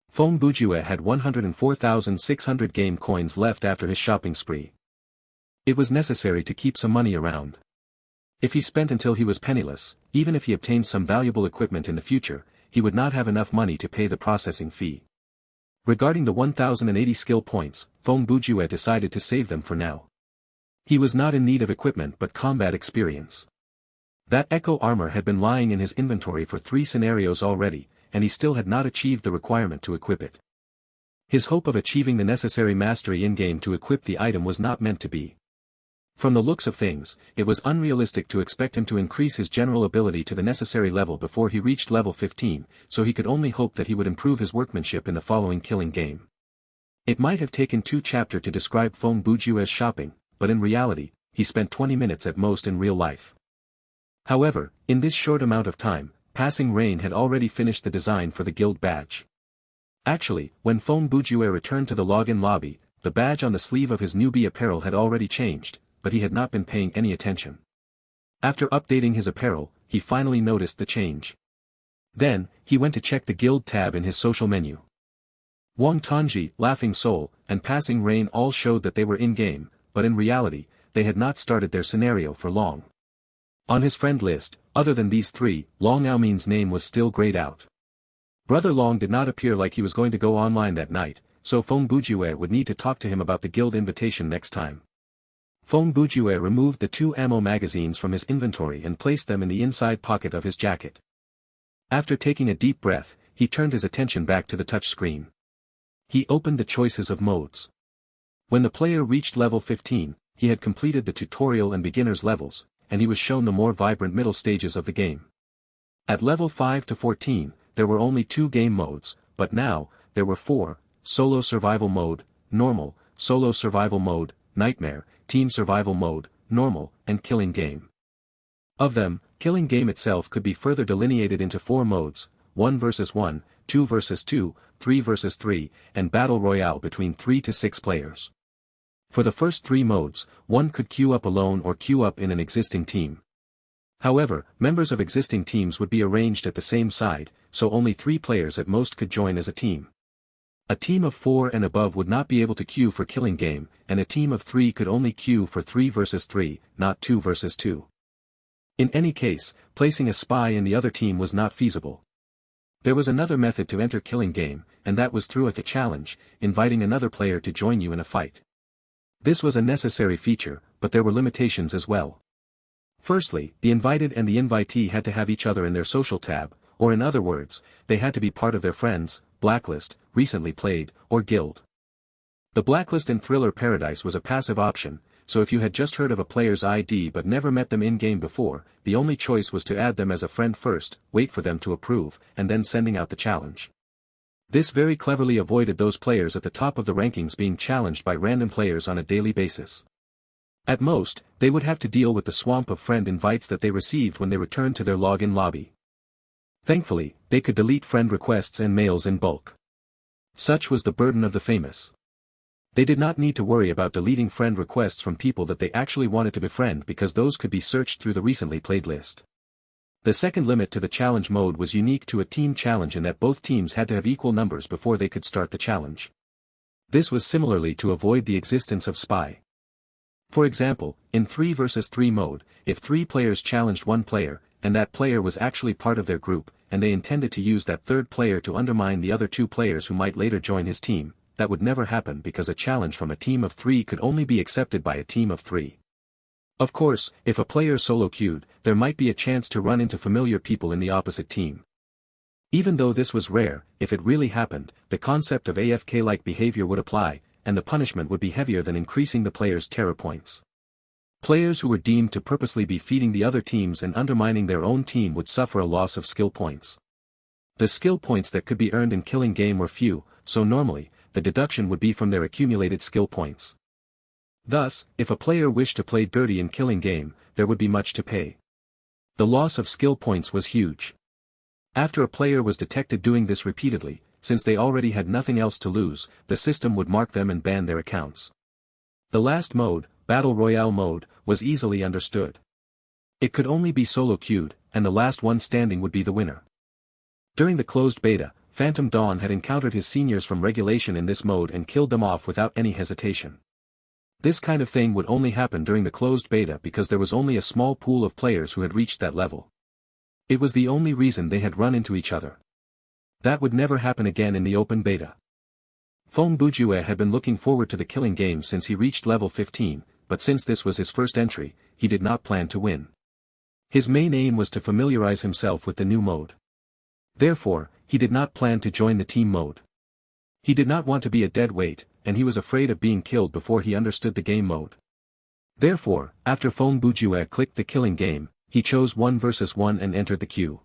A: Feng Bujue had 104,600 game coins left after his shopping spree. It was necessary to keep some money around. If he spent until he was penniless, even if he obtained some valuable equipment in the future, he would not have enough money to pay the processing fee. Regarding the 1,080 skill points, Feng Bujue decided to save them for now. He was not in need of equipment but combat experience. That Echo armor had been lying in his inventory for 3 scenarios already, and he still had not achieved the requirement to equip it. His hope of achieving the necessary mastery in-game to equip the item was not meant to be. From the looks of things, it was unrealistic to expect him to increase his general ability to the necessary level before he reached level 15, so he could only hope that he would improve his workmanship in the following killing game. It might have taken 2 chapters to describe Feng Bujue's shopping, but in reality, he spent 20 minutes at most in real life. However, in this short amount of time, Passing Rain had already finished the design for the guild badge. Actually, when Feng Bujue returned to the login lobby, the badge on the sleeve of his newbie apparel had already changed, but he had not been paying any attention. After updating his apparel, he finally noticed the change. Then, he went to check the guild tab in his social menu. Wang Tanji, Laughing Soul, and Passing Rain all showed that they were in-game, but in reality, they had not started their scenario for long. On his friend list, other than these 3, Long Aomin's name was still grayed out. Brother Long did not appear like he was going to go online that night, so Feng Bujue would need to talk to him about the guild invitation next time. Feng Bujue removed the 2 ammo magazines from his inventory and placed them in the inside pocket of his jacket. After taking a deep breath, he turned his attention back to the touch screen. He opened the choices of modes. When the player reached level 15, he had completed the tutorial and beginner's levels, and he was shown the more vibrant middle stages of the game. At level 5 to 14, there were only 2 game modes, but now, there were 4, Solo Survival Mode, Normal, Solo Survival Mode, Nightmare, Team Survival Mode, Normal, and Killing Game. Of them, Killing Game itself could be further delineated into 4 modes, 1 vs 1, 2 vs 2, 3 vs 3, and Battle Royale between 3 to 6 players. For the first 3 modes, one could queue up alone or queue up in an existing team. However, members of existing teams would be arranged at the same side, so only 3 players at most could join as a team. A team of 4 and above would not be able to queue for Killing Game, and a team of 3 could only queue for 3 vs 3, not 2 vs 2. In any case, placing a spy in the other team was not feasible. There was another method to enter Killing Game, and that was through a challenge, inviting another player to join you in a fight. This was a necessary feature, but there were limitations as well. Firstly, the invited and the invitee had to have each other in their social tab, or in other words, they had to be part of their friends, blacklist, recently played, or guild. The blacklist in Thriller Paradise was a passive option, so if you had just heard of a player's ID but never met them in-game before, the only choice was to add them as a friend first, wait for them to approve, and then sending out the challenge. This very cleverly avoided those players at the top of the rankings being challenged by random players on a daily basis. At most, they would have to deal with the swamp of friend invites that they received when they returned to their login lobby. Thankfully, they could delete friend requests and mails in bulk. Such was the burden of the famous. They did not need to worry about deleting friend requests from people that they actually wanted to befriend because those could be searched through the recently played list. The second limit to the challenge mode was unique to a team challenge in that both teams had to have equal numbers before they could start the challenge. This was similarly to avoid the existence of spy. For example, in 3 vs 3 mode, if 3 players challenged 1 player, and that player was actually part of their group, and they intended to use that third player to undermine the other 2 players who might later join his team, that would never happen because a challenge from a team of 3 could only be accepted by a team of 3. Of course, if a player solo queued, there might be a chance to run into familiar people in the opposite team. Even though this was rare, if it really happened, the concept of AFK-like behavior would apply, and the punishment would be heavier than increasing the player's terror points. Players who were deemed to purposely be feeding the other teams and undermining their own team would suffer a loss of skill points. The skill points that could be earned in Killing Game were few, so normally, the deduction would be from their accumulated skill points. Thus, if a player wished to play dirty in Killing Game, there would be much to pay. The loss of skill points was huge. After a player was detected doing this repeatedly, since they already had nothing else to lose, the system would mark them and ban their accounts. The last mode, Battle Royale mode, was easily understood. It could only be solo queued, and the last one standing would be the winner. During the closed beta, Phantom Dawn had encountered his seniors from Regulation in this mode and killed them off without any hesitation. This kind of thing would only happen during the closed beta because there was only a small pool of players who had reached that level. It was the only reason they had run into each other. That would never happen again in the open beta. Fong Bujue had been looking forward to the Killing Game since he reached level 15, but since this was his first entry, he did not plan to win. His main aim was to familiarize himself with the new mode. Therefore, he did not plan to join the team mode. He did not want to be a dead weight, and he was afraid of being killed before he understood the game mode. Therefore, after Fong Bujue clicked the Killing Game, he chose 1 versus 1 and entered the queue.